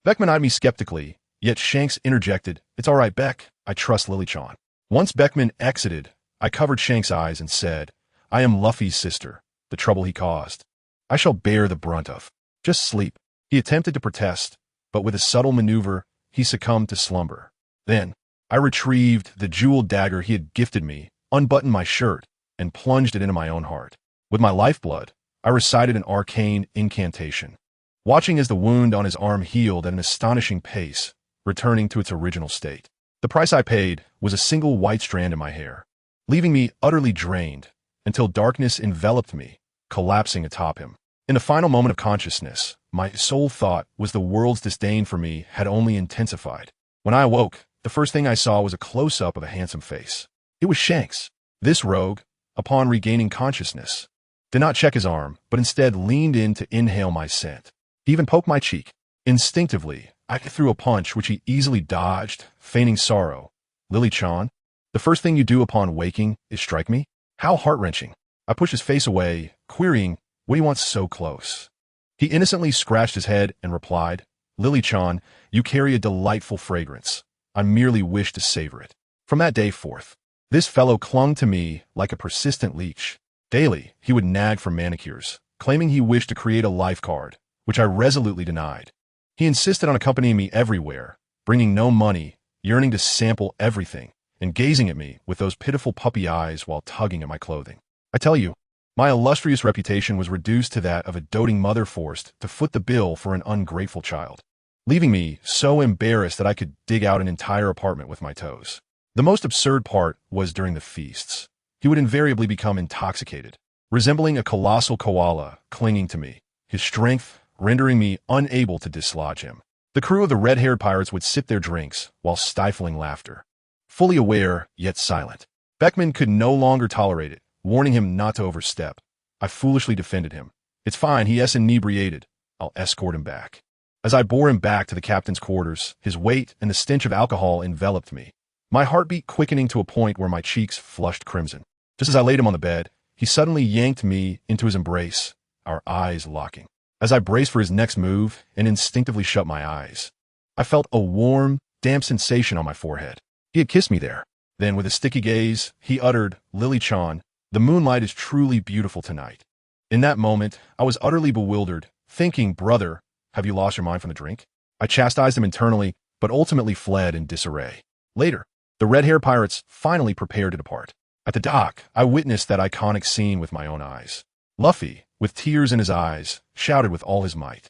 Beckman eyed me skeptically, yet Shanks interjected, it's all right, Beck. I trust Lily-chan. Once Beckman exited, I covered Shanks' eyes and said, I am Luffy's sister, the trouble he caused. I shall bear the brunt of. Just sleep. He attempted to protest, but with a subtle maneuver, he succumbed to slumber. Then, I retrieved the jeweled dagger he had gifted me, unbuttoned my shirt, and plunged it into my own heart. With my lifeblood, I recited an arcane incantation, watching as the wound on his arm healed at an astonishing pace, returning to its original state. The price I paid was a single white strand in my hair, leaving me utterly drained, until darkness enveloped me, collapsing atop him. In the final moment of consciousness, my sole thought was the world's disdain for me had only intensified. When I awoke, the first thing I saw was a close-up of a handsome face. It was Shanks. This rogue, upon regaining consciousness, did not check his arm, but instead leaned in to inhale my scent. He even poked my cheek. Instinctively, I threw a punch which he easily dodged, feigning sorrow. Lily-chan, the first thing you do upon waking is strike me? How heart-wrenching. I pushed his face away, querying, what do you want so close? He innocently scratched his head and replied, Lily-chan, you carry a delightful fragrance. I merely wish to savor it. From that day forth, this fellow clung to me like a persistent leech. Daily, he would nag for manicures, claiming he wished to create a life card, which I resolutely denied. He insisted on accompanying me everywhere, bringing no money, yearning to sample everything, and gazing at me with those pitiful puppy eyes while tugging at my clothing. I tell you, my illustrious reputation was reduced to that of a doting mother forced to foot the bill for an ungrateful child, leaving me so embarrassed that I could dig out an entire apartment with my toes. The most absurd part was during the feasts. He would invariably become intoxicated, resembling a colossal koala clinging to me, his strength rendering me unable to dislodge him. The crew of the red-haired pirates would sip their drinks while stifling laughter, fully aware yet silent. Beckman could no longer tolerate it, warning him not to overstep. I foolishly defended him. It's fine, he is inebriated. I'll escort him back. As I bore him back to the captain's quarters, his weight and the stench of alcohol enveloped me, my heartbeat quickening to a point where my cheeks flushed crimson. Just as I laid him on the bed, he suddenly yanked me into his embrace, our eyes locking. As I braced for his next move and instinctively shut my eyes, I felt a warm, damp sensation on my forehead. He had kissed me there. Then, with a sticky gaze, he uttered, Lily-chan, the moonlight is truly beautiful tonight. In that moment, I was utterly bewildered, thinking, brother, have you lost your mind from the drink? I chastised him internally, but ultimately fled in disarray. Later, the red-haired pirates finally prepared to depart. At the dock, I witnessed that iconic scene with my own eyes. Luffy, with tears in his eyes, shouted with all his might,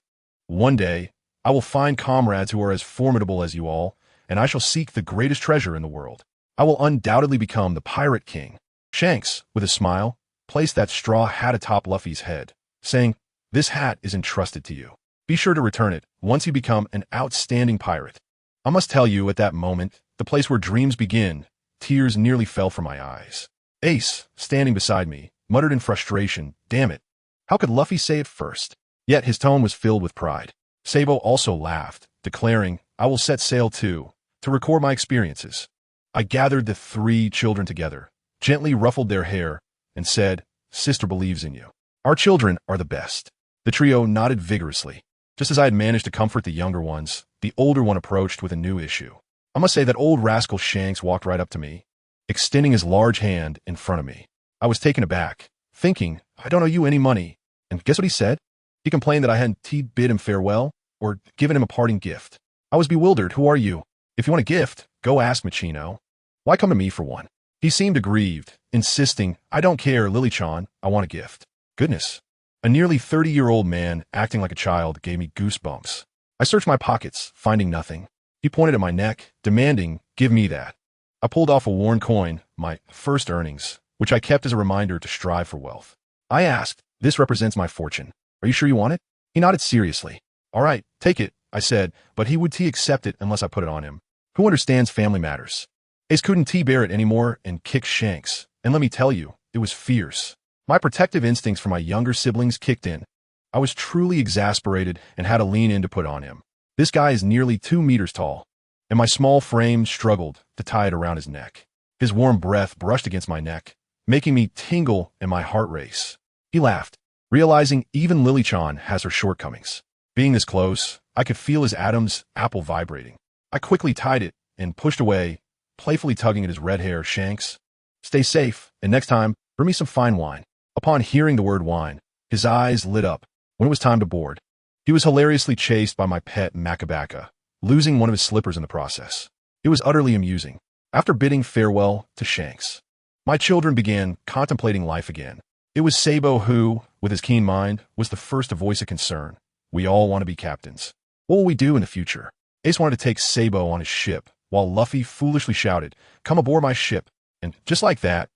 one day, I will find comrades who are as formidable as you all, and I shall seek the greatest treasure in the world. I will undoubtedly become the Pirate King. Shanks, with a smile, placed that straw hat atop Luffy's head, saying, this hat is entrusted to you. Be sure to return it once you become an outstanding pirate. I must tell you, at that moment, the place where dreams begin, tears nearly fell from my eyes. Ace, standing beside me, muttered in frustration, damn it. How could Luffy say it first? Yet his tone was filled with pride. Sabo also laughed, declaring, I will set sail too, to record my experiences. I gathered the three children together, gently ruffled their hair, and said, "Sister believes in you. Our children are the best." The trio nodded vigorously. Just as I had managed to comfort the younger ones, the older one approached with a new issue. I must say that old rascal Shanks walked right up to me, extending his large hand in front of me. I was taken aback, thinking, I don't owe you any money. And guess what he said? He complained that I hadn't bid him farewell or given him a parting gift. I was bewildered. Who are you? If you want a gift, go ask Machino. Why come to me for one? He seemed aggrieved, insisting, I don't care, Lily-chan, I want a gift. Goodness. A nearly 30-year-old man acting like a child gave me goosebumps. I searched my pockets, finding nothing. He pointed at my neck, demanding, give me that. I pulled off a worn coin, my first earnings, which I kept as a reminder to strive for wealth. I asked, this represents my fortune. Are you sure you want it? He nodded seriously. All right, take it, I said, but he would accept it unless I put it on him. Who understands family matters? Ace couldn't bear it anymore and kicked Shanks. And let me tell you, it was fierce. My protective instincts for my younger siblings kicked in. I was truly exasperated and had to lean in to put on him. This guy is nearly 2 meters tall, and my small frame struggled to tie it around his neck. His warm breath brushed against my neck, making me tingle and my heart race. He laughed, realizing even Lily-chan has her shortcomings. Being this close, I could feel his Adam's apple vibrating. I quickly tied it and pushed away, playfully tugging at his red hair. Shanks, stay safe, and next time, bring me some fine wine. Upon hearing the word wine, his eyes lit up. When it was time to board, he was hilariously chased by my pet Makabaka, losing one of his slippers in the process. It was utterly amusing. After bidding farewell to Shanks, my children began contemplating life again. It was Sabo who, with his keen mind, was the first to voice a concern. We all want to be captains. What will we do in the future? Ace wanted to take Sabo on his ship, while Luffy foolishly shouted, come aboard my ship. And just like that,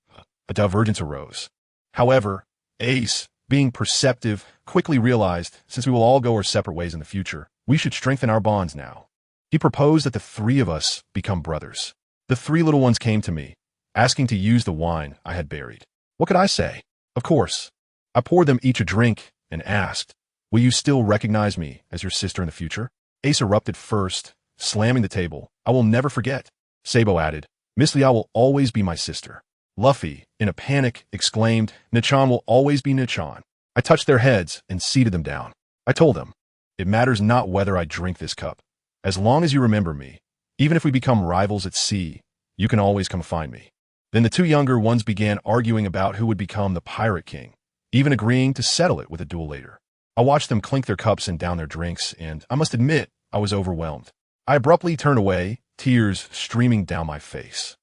a divergence arose. However, Ace, being perceptive, quickly realized, since we will all go our separate ways in the future, we should strengthen our bonds now. He proposed that the three of us become brothers. The three little ones came to me, asking to use the wine I had buried. What could I say? Of course. I poured them each a drink and asked, will you still recognize me as your sister in the future? Ace erupted first, slamming the table. I will never forget. Sabo added, Miss Liao will always be my sister. Luffy, in a panic, exclaimed, Nichan will always be Nichan. I touched their heads and seated them down. I told them, it matters not whether I drink this cup. As long as you remember me, even if we become rivals at sea, you can always come find me. Then the two younger ones began arguing about who would become the Pirate King, even agreeing to settle it with a duel later. I watched them clink their cups and down their drinks, and I must admit, I was overwhelmed. I abruptly turned away, tears streaming down my face.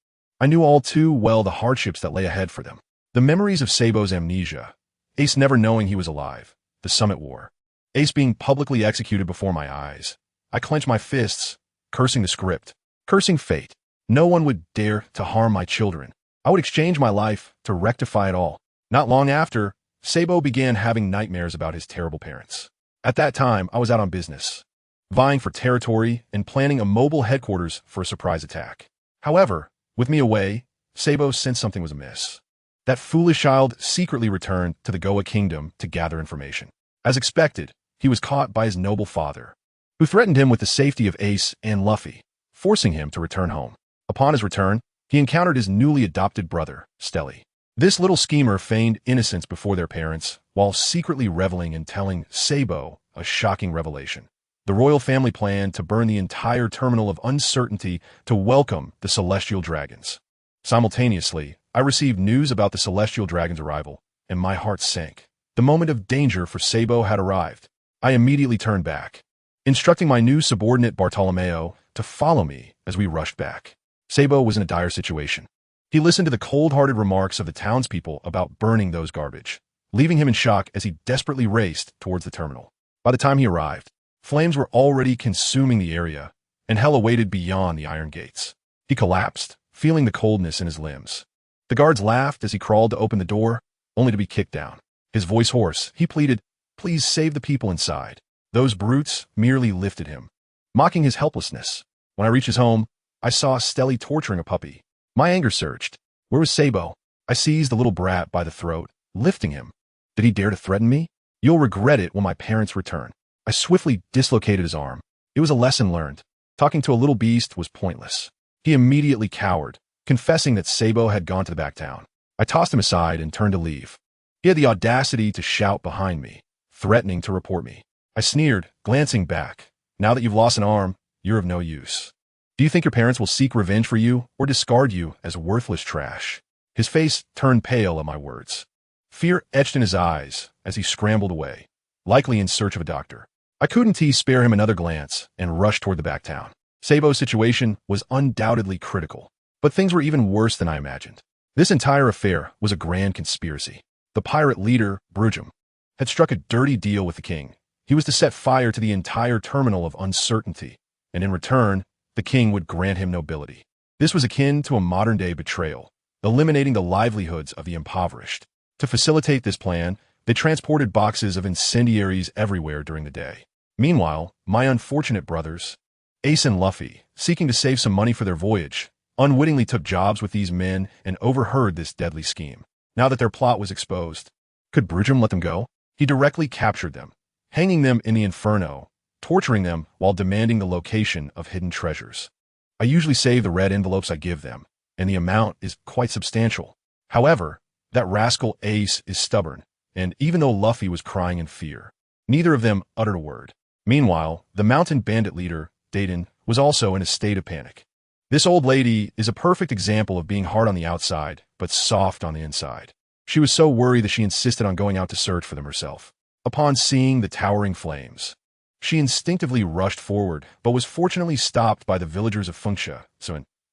I knew all too well the hardships that lay ahead for them. The memories of Sabo's amnesia, Ace never knowing he was alive, the Summit War, Ace being publicly executed before my eyes. I clenched my fists, cursing the script, cursing fate. No one would dare to harm my children. I would exchange my life to rectify it all. Not long after, Sabo began having nightmares about his terrible parents. At that time, I was out on business, vying for territory and planning a mobile headquarters for a surprise attack. However, with me away, Sabo sensed something was amiss. That foolish child secretly returned to the Goa Kingdom to gather information. As expected, he was caught by his noble father, who threatened him with the safety of Ace and Luffy, forcing him to return home. Upon his return, he encountered his newly adopted brother, Stelly. This little schemer feigned innocence before their parents, while secretly reveling in telling Sabo a shocking revelation. The royal family planned to burn the entire terminal of uncertainty to welcome the Celestial Dragons. Simultaneously, I received news about the Celestial Dragon's arrival, and my heart sank. The moment of danger for Sabo had arrived. I immediately turned back, instructing my new subordinate Bartolomeo to follow me as we rushed back. Sabo was in a dire situation. He listened to the cold-hearted remarks of the townspeople about burning those garbage, leaving him in shock as he desperately raced towards the terminal. By the time he arrived, flames were already consuming the area, and hell awaited beyond the iron gates. He collapsed, feeling the coldness in his limbs. The guards laughed as he crawled to open the door, only to be kicked down. His voice hoarse, he pleaded, please save the people inside. Those brutes merely lifted him, mocking his helplessness. When I reached his home, I saw Stelly torturing a puppy. My anger surged. Where was Sabo? I seized the little brat by the throat, lifting him. Did he dare to threaten me? You'll regret it when my parents return. I swiftly dislocated his arm. It was a lesson learned. Talking to a little beast was pointless. He immediately cowered, confessing that Sabo had gone to the back town. I tossed him aside and turned to leave. He had the audacity to shout behind me, threatening to report me. I sneered, glancing back. Now that you've lost an arm, you're of no use. Do you think your parents will seek revenge for you or discard you as worthless trash? His face turned pale at my words. Fear etched in his eyes as he scrambled away, likely in search of a doctor. I couldn't spare him another glance and rushed toward the back town. Sabo's situation was undoubtedly critical, but things were even worse than I imagined. This entire affair was a grand conspiracy. The pirate leader, Brujum, had struck a dirty deal with the king. He was to set fire to the entire terminal of uncertainty, and in return, the king would grant him nobility. This was akin to a modern-day betrayal, eliminating the livelihoods of the impoverished. To facilitate this plan, they transported boxes of incendiaries everywhere during the day. Meanwhile, my unfortunate brothers, Ace and Luffy, seeking to save some money for their voyage, unwittingly took jobs with these men and overheard this deadly scheme. Now that their plot was exposed, could Brujum let them go? He directly captured them, hanging them in the inferno, torturing them while demanding the location of hidden treasures. I usually save the red envelopes I give them, and the amount is quite substantial. However, that rascal Ace is stubborn, and even though Luffy was crying in fear, neither of them uttered a word. Meanwhile, the mountain bandit leader, Dayton, was also in a state of panic. This old lady is a perfect example of being hard on the outside, but soft on the inside. She was so worried that she insisted on going out to search for them herself. Upon seeing the towering flames, she instinctively rushed forward, but was fortunately stopped by the villagers of Funksha,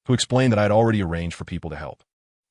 who explained that I had already arranged for people to help.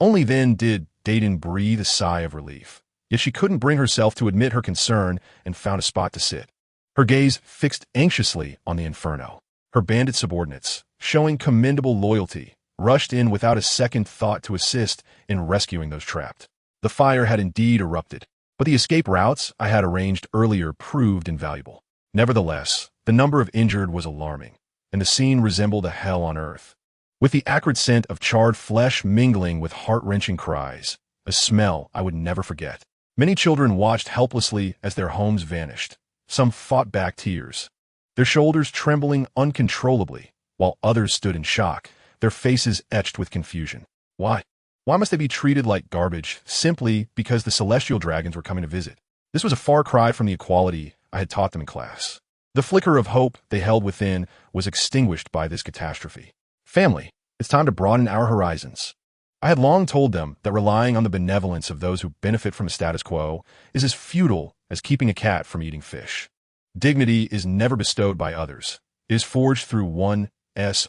Only then did Dayton breathe a sigh of relief. Yet she couldn't bring herself to admit her concern and found a spot to sit. Her gaze fixed anxiously on the inferno. Her bandit subordinates, showing commendable loyalty, rushed in without a second thought to assist in rescuing those trapped. The fire had indeed erupted, but the escape routes I had arranged earlier proved invaluable. Nevertheless, the number of injured was alarming, and the scene resembled a hell on earth. With the acrid scent of charred flesh mingling with heart-wrenching cries, a smell I would never forget. Many children watched helplessly as their homes vanished. Some fought back tears, their shoulders trembling uncontrollably, while others stood in shock, their faces etched with confusion. Why? Why must they be treated like garbage simply because the celestial dragons were coming to visit? This was a far cry from the equality I had taught them in class. The flicker of hope they held within was extinguished by this catastrophe. Family, it's time to broaden our horizons. I had long told them that relying on the benevolence of those who benefit from the status quo is as futile as keeping a cat from eating fish. Dignity is never bestowed by others. It is forged through one's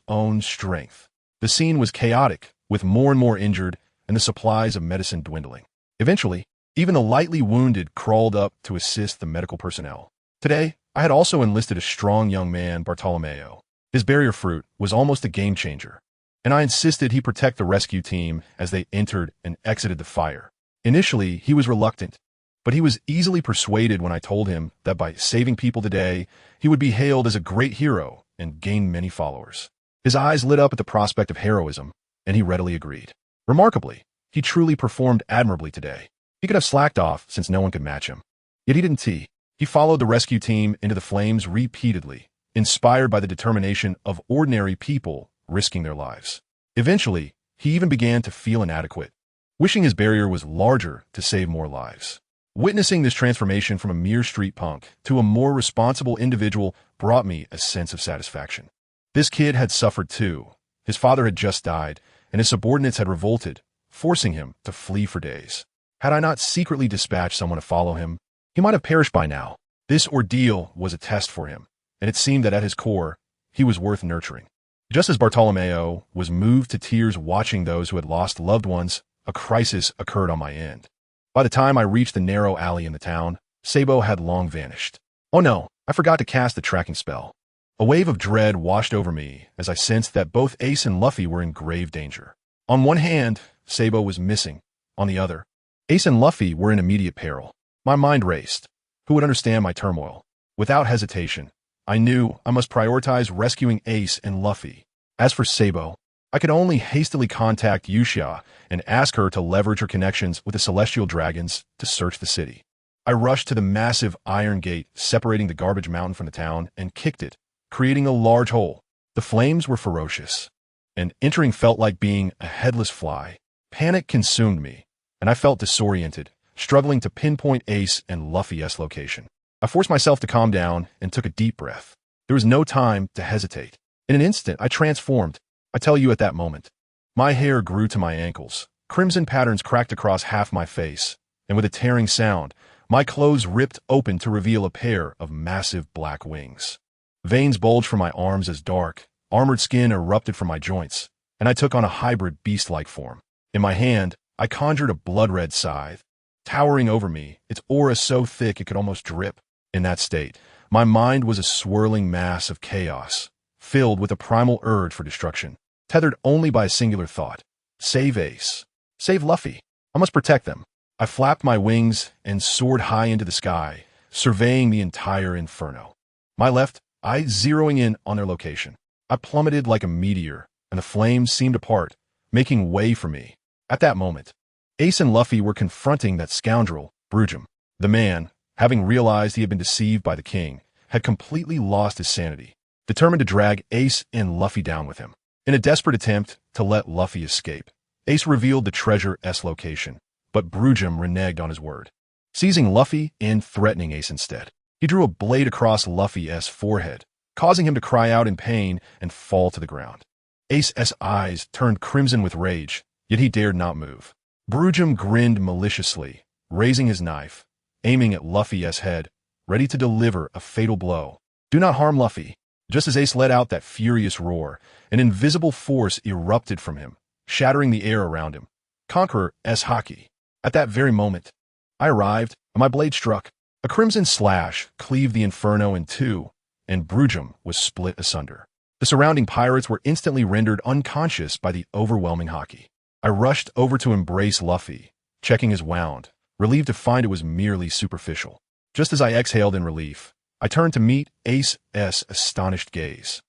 own strength. The scene was chaotic, with more and more injured and the supplies of medicine dwindling. Eventually, even the lightly wounded crawled up to assist the medical personnel. Today, I had also enlisted a strong young man, Bartolomeo. His barrier fruit was almost a game changer, and I insisted he protect the rescue team as they entered and exited the fire. Initially, he was reluctant, but he was easily persuaded when I told him that by saving people today, he would be hailed as a great hero and gain many followers. His eyes lit up at the prospect of heroism, and he readily agreed. Remarkably, he truly performed admirably today. He could have slacked off since no one could match him. Yet he didn't. He followed the rescue team into the flames repeatedly, inspired by the determination of ordinary people risking their lives. Eventually, he even began to feel inadequate, wishing his barrier was larger to save more lives. Witnessing this transformation from a mere street punk to a more responsible individual brought me a sense of satisfaction. This kid had suffered too. His father had just died, and his subordinates had revolted, forcing him to flee for days. Had I not secretly dispatched someone to follow him, he might have perished by now. This ordeal was a test for him, and it seemed that at his core, he was worth nurturing. Just as Bartolomeo was moved to tears watching those who had lost loved ones, a crisis occurred on my end. By the time I reached the narrow alley in the town, Sabo had long vanished. Oh no, I forgot to cast the tracking spell. A wave of dread washed over me as I sensed that both Ace and Luffy were in grave danger. On one hand, Sabo was missing. On the other, Ace and Luffy were in immediate peril. My mind raced. Who would understand my turmoil? Without hesitation, I knew I must prioritize rescuing Ace and Luffy. As for Sabo, I could only hastily contact Yuxia and ask her to leverage her connections with the celestial dragons to search the city. I rushed to the massive iron gate separating the garbage mountain from the town and kicked it, creating a large hole. The flames were ferocious, and entering felt like being a headless fly. Panic consumed me, and I felt disoriented, struggling to pinpoint Ace and Luffy's location. I forced myself to calm down and took a deep breath. There was no time to hesitate. In an instant, I transformed. I tell you, at that moment, my hair grew to my ankles. Crimson patterns cracked across half my face, and with a tearing sound, my clothes ripped open to reveal a pair of massive black wings. Veins bulged from my arms as dark, armored skin erupted from my joints, and I took on a hybrid beast-like form. In my hand, I conjured a blood-red scythe. Towering over me, its aura so thick it could almost drip. In that state, my mind was a swirling mass of chaos, filled with a primal urge for destruction, tethered only by a singular thought: save Ace. Save Luffy. I must protect them. I flapped my wings and soared high into the sky, surveying the entire inferno. My left eye zeroing in on their location. I plummeted like a meteor, and the flames seemed to part, making way for me. At that moment, Ace and Luffy were confronting that scoundrel, Brujum. The man, having realized he had been deceived by the king, had completely lost his sanity, determined to drag Ace and Luffy down with him. In a desperate attempt to let Luffy escape, Ace revealed the treasure's location, but Brujum reneged on his word, seizing Luffy and threatening Ace instead. He drew a blade across Luffy's forehead, causing him to cry out in pain and fall to the ground. Ace's eyes turned crimson with rage, yet he dared not move. Brujum grinned maliciously, raising his knife, aiming at Luffy's head, ready to deliver a fatal blow. Do not harm Luffy. Just as Ace let out that furious roar, an invisible force erupted from him, shattering the air around him. Conqueror's haki. At that very moment, I arrived, and my blade struck. A crimson slash cleaved the inferno in two, and Brujum was split asunder. The surrounding pirates were instantly rendered unconscious by the overwhelming haki. I rushed over to embrace Luffy, checking his wound, relieved to find it was merely superficial. Just as I exhaled in relief, I turned to meet Ace's astonished gaze.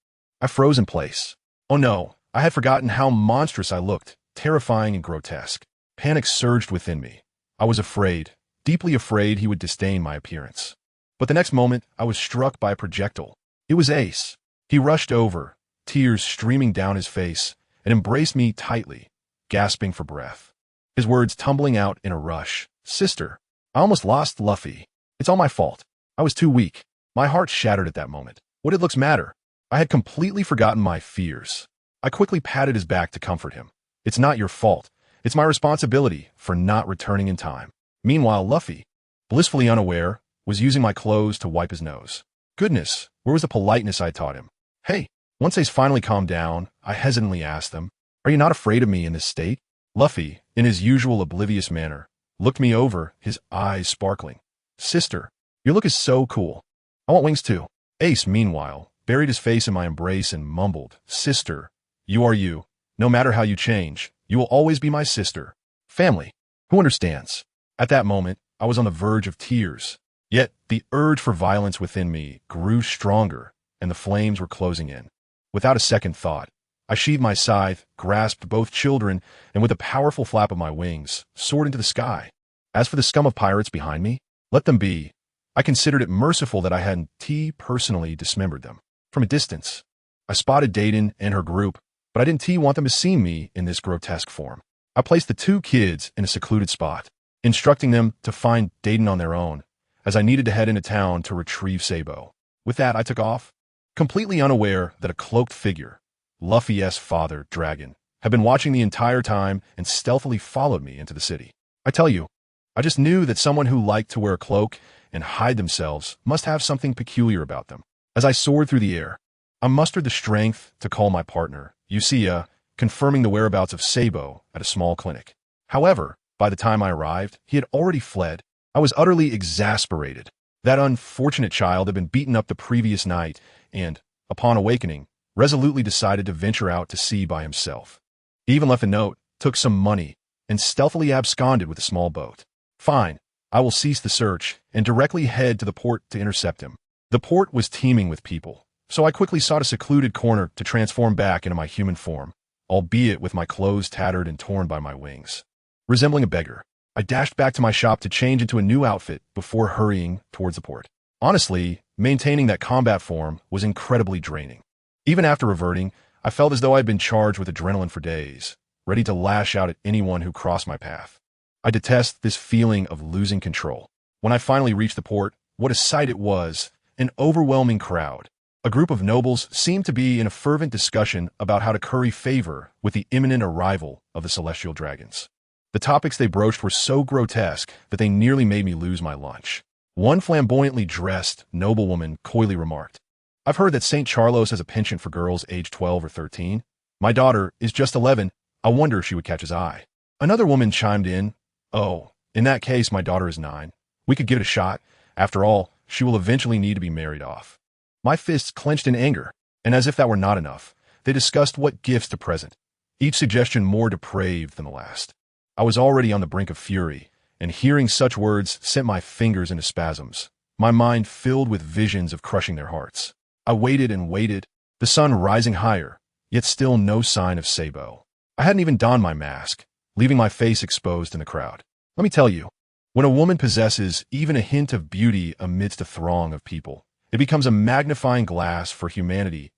I froze in place. Oh no, I had forgotten how monstrous I looked, terrifying and grotesque. Panic surged within me. I was afraid, deeply afraid he would disdain my appearance. But the next moment, I was struck by a projectile. It was Ace. He rushed over, tears streaming down his face, and embraced me tightly, gasping for breath. His words tumbling out in a rush. Sister, I almost lost Luffy. It's all my fault. I was too weak. My heart shattered at that moment. What did looks matter? I had completely forgotten my fears. I quickly patted his back to comfort him. It's not your fault. It's my responsibility for not returning in time. Meanwhile, Luffy, blissfully unaware, was using my clothes to wipe his nose. Goodness, where was the politeness I taught him? Hey, once Ace finally calmed down, I hesitantly asked them, are you not afraid of me in this state? Luffy, in his usual oblivious manner, looked me over, his eyes sparkling. Sister, your look is so cool. I want wings too. Ace, meanwhile, buried his face in my embrace and mumbled, Sister, you are you. No matter how you change, you will always be my sister. Family. Who understands? At that moment, I was on the verge of tears. Yet, the urge for violence within me grew stronger, and the flames were closing in. Without a second thought, I sheathed my scythe, grasped both children, and with a powerful flap of my wings, soared into the sky. As for the scum of pirates behind me, let them be. I considered it merciful that I hadn't personally dismembered them. From a distance, I spotted Dayton and her group, but I didn't want them to see me in this grotesque form. I placed the two kids in a secluded spot, instructing them to find Dayton on their own, as I needed to head into town to retrieve Sabo. With that, I took off, completely unaware that a cloaked figure, Luffy's father, Dragon, had been watching the entire time and stealthily followed me into the city. I tell you, I just knew that someone who liked to wear a cloak and hide themselves must have something peculiar about them. As I soared through the air, I mustered the strength to call my partner, Usia, confirming the whereabouts of Sabo at a small clinic. However, by the time I arrived, he had already fled. I was utterly exasperated. That unfortunate child had been beaten up the previous night and, upon awakening, resolutely decided to venture out to sea by himself. He even left a note, took some money, and stealthily absconded with a small boat. Fine, I will cease the search and directly head to the port to intercept him. The port was teeming with people, so I quickly sought a secluded corner to transform back into my human form, albeit with my clothes tattered and torn by my wings. Resembling a beggar, I dashed back to my shop to change into a new outfit before hurrying towards the port. Honestly, maintaining that combat form was incredibly draining. Even after reverting, I felt as though I had been charged with adrenaline for days, ready to lash out at anyone who crossed my path. I detest this feeling of losing control. When I finally reached the port, what a sight it was, an overwhelming crowd. A group of nobles seemed to be in a fervent discussion about how to curry favor with the imminent arrival of the celestial dragons. The topics they broached were so grotesque that they nearly made me lose my lunch. One flamboyantly dressed noblewoman coyly remarked, "I've heard that St. Charlos has a penchant for girls aged 12 or 13. My daughter is just 11. I wonder if she would catch his eye." Another woman chimed in, "Oh, in that case, my daughter is 9. We could give it a shot. After all, she will eventually need to be married off." My fists clenched in anger, and as if that were not enough, they discussed what gifts to present, each suggestion more depraved than the last. I was already on the brink of fury, and hearing such words sent my fingers into spasms, my mind filled with visions of crushing their hearts. I waited and waited, the sun rising higher, yet still no sign of Sabo. I hadn't even donned my mask, leaving my face exposed in the crowd. Let me tell you, when a woman possesses even a hint of beauty amidst a throng of people, it becomes a magnifying glass for humanity's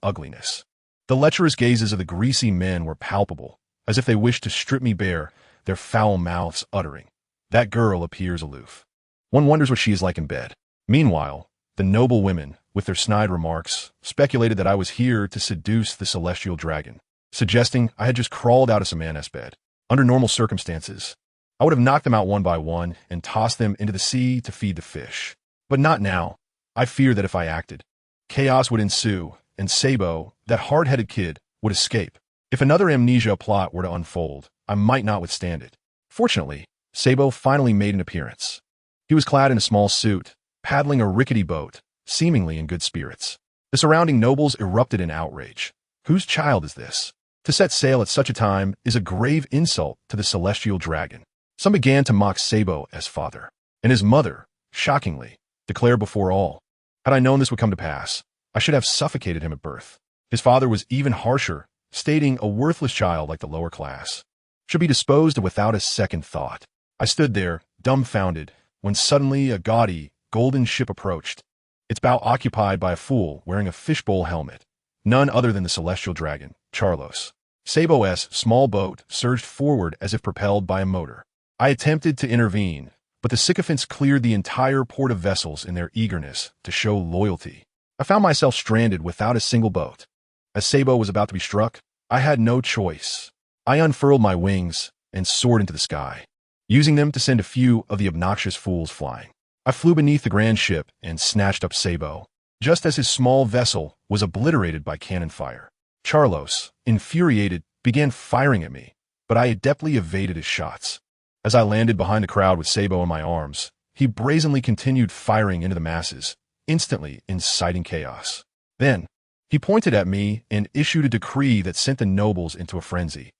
ugliness. The lecherous gazes of the greasy men were palpable, as if they wished to strip me bare, their foul mouths uttering, "That girl appears aloof. One wonders what she is like in bed." Meanwhile, the noble women, with their snide remarks, speculated that I was here to seduce the celestial dragon, suggesting I had just crawled out of Samana's bed. Under normal circumstances, I would have knocked them out one by one and tossed them into the sea to feed the fish. But not now. I fear that if I acted, chaos would ensue, and Sabo, that hard-headed kid, would escape. If another amnesia plot were to unfold, I might not withstand it. Fortunately, Sabo finally made an appearance. He was clad in a small suit, paddling a rickety boat, seemingly in good spirits. The surrounding nobles erupted in outrage. Whose child is this? To set sail at such a time is a grave insult to the celestial dragon. Some began to mock Sabo as father, and his mother, shockingly, declared before all, "Had I known this would come to pass, I should have suffocated him at birth." His father was even harsher, stating a worthless child like the lower class should be disposed of without a second thought. I stood there, dumbfounded, when suddenly a gaudy, golden ship approached, its bow occupied by a fool wearing a fishbowl helmet, none other than the celestial dragon, Charlos. Sabo's small boat surged forward as if propelled by a motor. I attempted to intervene, but the sycophants cleared the entire port of vessels in their eagerness to show loyalty. I found myself stranded without a single boat. As Sabo was about to be struck, I had no choice. I unfurled my wings and soared into the sky, using them to send a few of the obnoxious fools flying. I flew beneath the grand ship and snatched up Sabo, just as his small vessel was obliterated by cannon fire. Charlos, infuriated, began firing at me, but I adeptly evaded his shots. As I landed behind the crowd with Sabo in my arms, he brazenly continued firing into the masses, instantly inciting chaos. Then, he pointed at me and issued a decree that sent the nobles into a frenzy.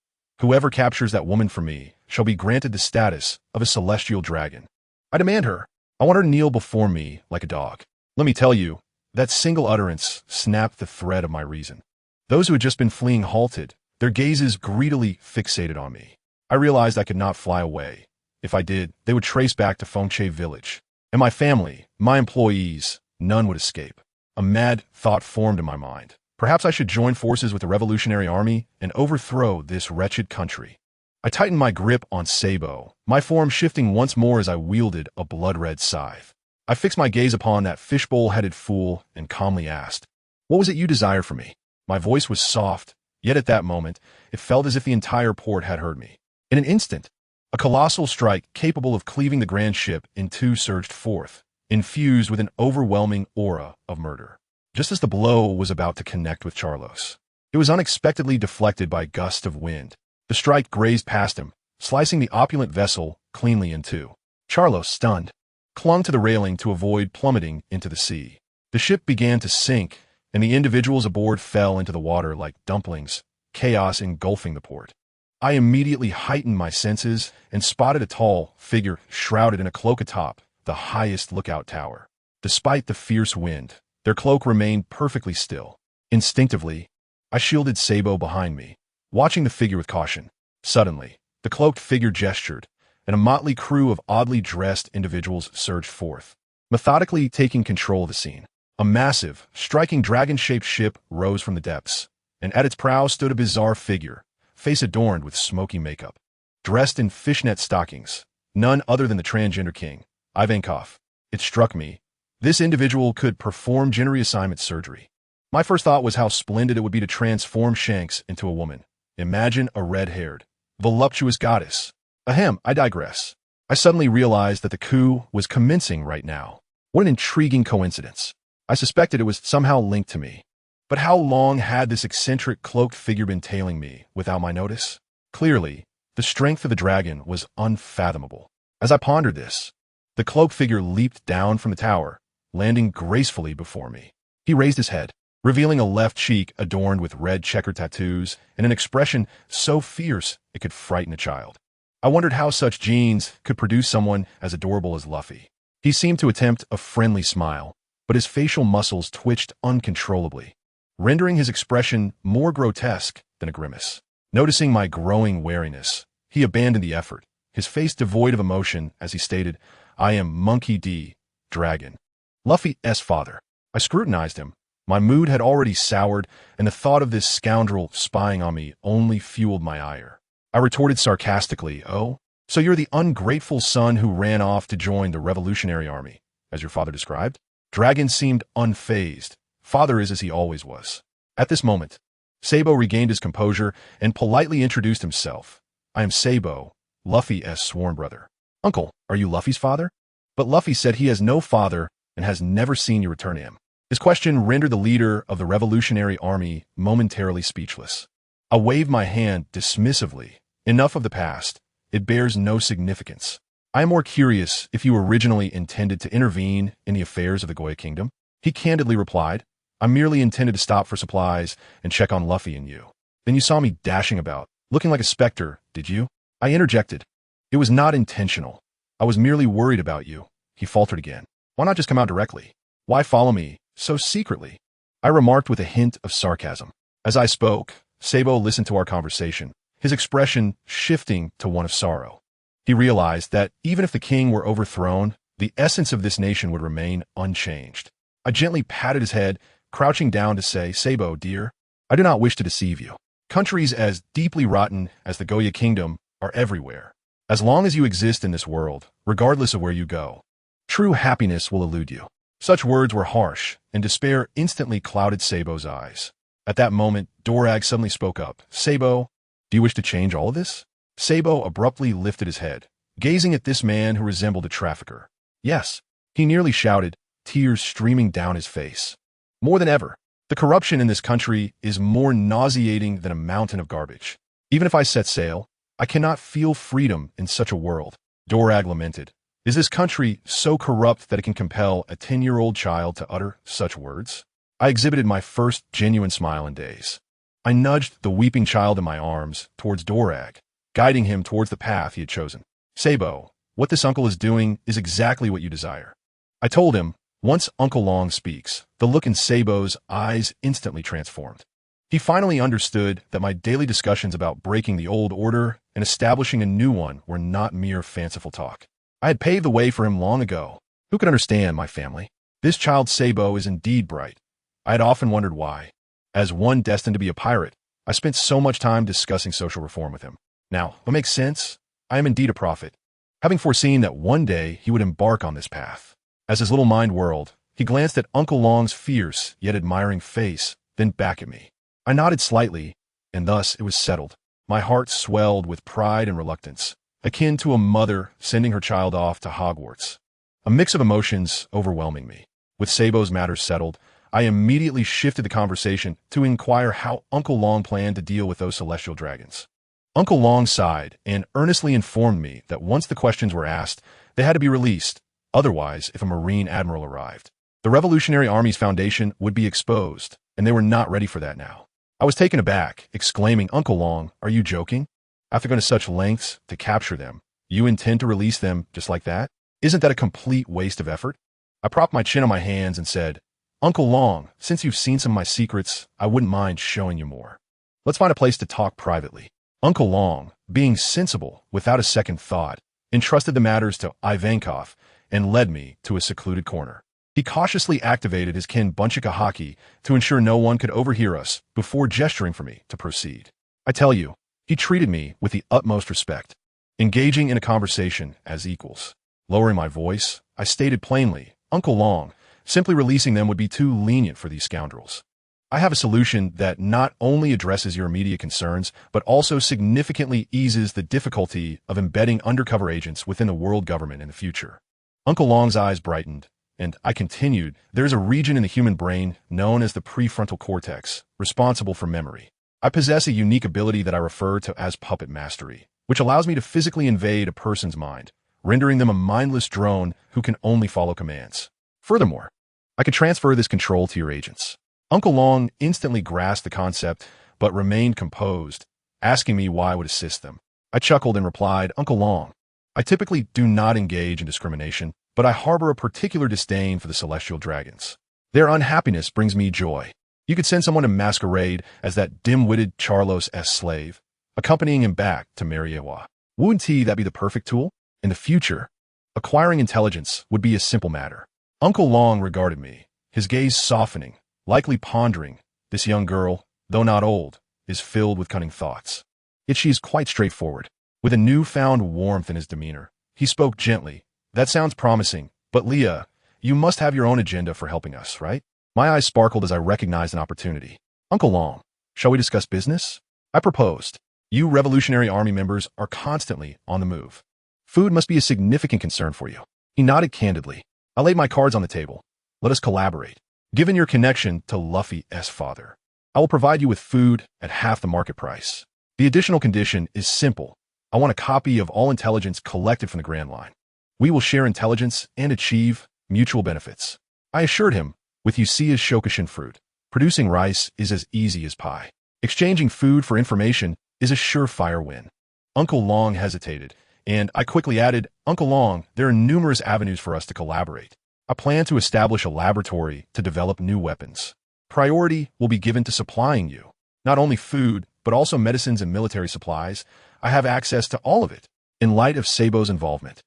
"Whoever captures that woman for me shall be granted the status of a celestial dragon. I demand her. I want her to kneel before me like a dog." Let me tell you, that single utterance snapped the thread of my reason. Those who had just been fleeing halted, their gazes greedily fixated on me. I realized I could not fly away. If I did, they would trace back to Fengche village. And my family, my employees, none would escape. A mad thought formed in my mind. Perhaps I should join forces with the Revolutionary Army and overthrow this wretched country. I tightened my grip on Sabo, my form shifting once more as I wielded a blood-red scythe. I fixed my gaze upon that fishbowl-headed fool and calmly asked, "What was it you desired from me?" My voice was soft, yet at that moment, it felt as if the entire port had heard me. In an instant, a colossal strike capable of cleaving the grand ship in two surged forth, infused with an overwhelming aura of murder. Just as the blow was about to connect with Charlos, it was unexpectedly deflected by a gust of wind. The strike grazed past him, slicing the opulent vessel cleanly in two. Charlos, stunned, clung to the railing to avoid plummeting into the sea. The ship began to sink, and the individuals aboard fell into the water like dumplings, chaos engulfing the port. I immediately heightened my senses and spotted a tall figure shrouded in a cloak atop the highest lookout tower. Despite the fierce wind, their cloak remained perfectly still. Instinctively, I shielded Sabo behind me, watching the figure with caution. Suddenly, the cloaked figure gestured, and a motley crew of oddly dressed individuals surged forth, methodically taking control of the scene. A massive, striking dragon-shaped ship rose from the depths, and at its prow stood a bizarre figure, face adorned with smoky makeup. Dressed in fishnet stockings, none other than the transgender king, Ivankov. It struck me. This individual could perform gender reassignment surgery. My first thought was how splendid it would be to transform Shanks into a woman. Imagine a red-haired, voluptuous goddess. Ahem, I digress. I suddenly realized that the coup was commencing right now. What an intriguing coincidence. I suspected it was somehow linked to me. But how long had this eccentric cloaked figure been tailing me without my notice? Clearly, the strength of the dragon was unfathomable. As I pondered this, the cloaked figure leaped down from the tower, landing gracefully before me. He raised his head, revealing a left cheek adorned with red checker tattoos and an expression so fierce it could frighten a child. I wondered how such genes could produce someone as adorable as Luffy. He seemed to attempt a friendly smile, but his facial muscles twitched uncontrollably, rendering his expression more grotesque than a grimace. Noticing my growing wariness, he abandoned the effort, his face devoid of emotion as he stated, "I am Monkey D. Dragon, Luffy's father." I scrutinized him. My mood had already soured, and the thought of this scoundrel spying on me only fueled my ire. I retorted sarcastically, "Oh, so you're the ungrateful son who ran off to join the Revolutionary Army, as your father described?" Dragon seemed unfazed. Father is as he always was. At this moment, Sabo regained his composure and politely introduced himself. "I am Sabo, Luffy's sworn brother." "Uncle, are you Luffy's father?" But Luffy said he has no father and has never seen you return to him. His question rendered the leader of the Revolutionary Army momentarily speechless. I waved my hand dismissively. "Enough of the past. It bears no significance. I am more curious if you originally intended to intervene in the affairs of the Goya Kingdom." He candidly replied, "I merely intended to stop for supplies and check on Luffy and you. Then you saw me dashing about, looking like a specter, did you?" I interjected. "It was not intentional. I was merely worried about you." He faltered again. "Why not just come out directly? Why follow me so secretly?" I remarked with a hint of sarcasm. As I spoke, Sabo listened to our conversation, his expression shifting to one of sorrow. He realized that even if the king were overthrown, the essence of this nation would remain unchanged. I gently patted his head, crouching down to say, "Sabo, dear, I do not wish to deceive you. Countries as deeply rotten as the Goya Kingdom are everywhere. As long as you exist in this world, regardless of where you go, true happiness will elude you." Such words were harsh, and despair instantly clouded Sabo's eyes. At that moment, Dorag suddenly spoke up. "Sabo, do you wish to change all of this?" Sabo abruptly lifted his head, gazing at this man who resembled a trafficker. "Yes," he nearly shouted, tears streaming down his face. "More than ever. The corruption in this country is more nauseating than a mountain of garbage. Even if I set sail, I cannot feel freedom in such a world." Dorag lamented. "Is this country so corrupt that it can compel a 10-year-old child to utter such words?" I exhibited my first genuine smile in days. I nudged the weeping child in my arms towards Dorag, guiding him towards the path he had chosen. "Sabo, what this uncle is doing is exactly what you desire." I told him. Once Uncle Long speaks, the look in Sabo's eyes instantly transformed. He finally understood that my daily discussions about breaking the old order and establishing a new one were not mere fanciful talk. I had paved the way for him long ago. Who could understand my family? This child Sabo is indeed bright. I had often wondered why. As one destined to be a pirate, I spent so much time discussing social reform with him. Now, what makes sense? I am indeed a prophet, having foreseen that one day he would embark on this path. As his little mind whirled, he glanced at Uncle Long's fierce yet admiring face, then back at me. I nodded slightly, and thus it was settled. My heart swelled with pride and reluctance, akin to a mother sending her child off to Hogwarts. A mix of emotions overwhelming me. With Sabo's matters settled, I immediately shifted the conversation to inquire how Uncle Long planned to deal with those celestial dragons. Uncle Long sighed and earnestly informed me that once the questions were asked, they had to be released. Otherwise, if a Marine admiral arrived, the Revolutionary Army's foundation would be exposed, and they were not ready for that now. I was taken aback, exclaiming, "Uncle Long, are you joking? After going to such lengths to capture them, you intend to release them just like that? Isn't that a complete waste of effort?" I propped my chin on my hands and said, "Uncle Long, since you've seen some of my secrets, I wouldn't mind showing you more. Let's find a place to talk privately." Uncle Long, being sensible without a second thought, entrusted the matters to Ivankov and led me to a secluded corner. He cautiously activated his kin Bunchika Haki to ensure no one could overhear us before gesturing for me to proceed. I tell you, he treated me with the utmost respect, engaging in a conversation as equals. Lowering my voice, I stated plainly, Uncle Long, simply releasing them would be too lenient for these scoundrels. I have a solution that not only addresses your immediate concerns, but also significantly eases the difficulty of embedding undercover agents within the world government in the future. Uncle Long's eyes brightened, and I continued, there is a region in the human brain known as the prefrontal cortex, responsible for memory. I possess a unique ability that I refer to as puppet mastery, which allows me to physically invade a person's mind, rendering them a mindless drone who can only follow commands. Furthermore, I can transfer this control to your agents. Uncle Long instantly grasped the concept, but remained composed, asking me why I would assist them. I chuckled and replied, Uncle Long, I typically do not engage in discrimination, but I harbor a particular disdain for the celestial dragons. Their unhappiness brings me joy. You could send someone to masquerade as that dim-witted Charlos-esque slave, accompanying him back to Mariewa. Wouldn't that be the perfect tool? In the future, acquiring intelligence would be a simple matter. Uncle Long regarded me, his gaze softening, likely pondering, this young girl, though not old, is filled with cunning thoughts. Yet she is quite straightforward. With a newfound warmth in his demeanor, he spoke gently. That sounds promising, but Leah, you must have your own agenda for helping us, right? My eyes sparkled as I recognized an opportunity. Uncle Long, shall we discuss business? I proposed. You Revolutionary Army members are constantly on the move. Food must be a significant concern for you. He nodded candidly. I laid my cards on the table. Let us collaborate. Given your connection to Luffy's father, I will provide you with food at half the market price. The additional condition is simple. I want a copy of all intelligence collected from the Grand Line. We will share intelligence and achieve mutual benefits. I assured him, with Usia's Shokushin fruit, producing rice is as easy as pie. Exchanging food for information is a surefire win. Uncle Long hesitated, and I quickly added, Uncle Long, there are numerous avenues for us to collaborate. I plan to establish a laboratory to develop new weapons. Priority will be given to supplying you, not only food, but also medicines and military supplies. I have access to all of it. In light of Sabo's involvement,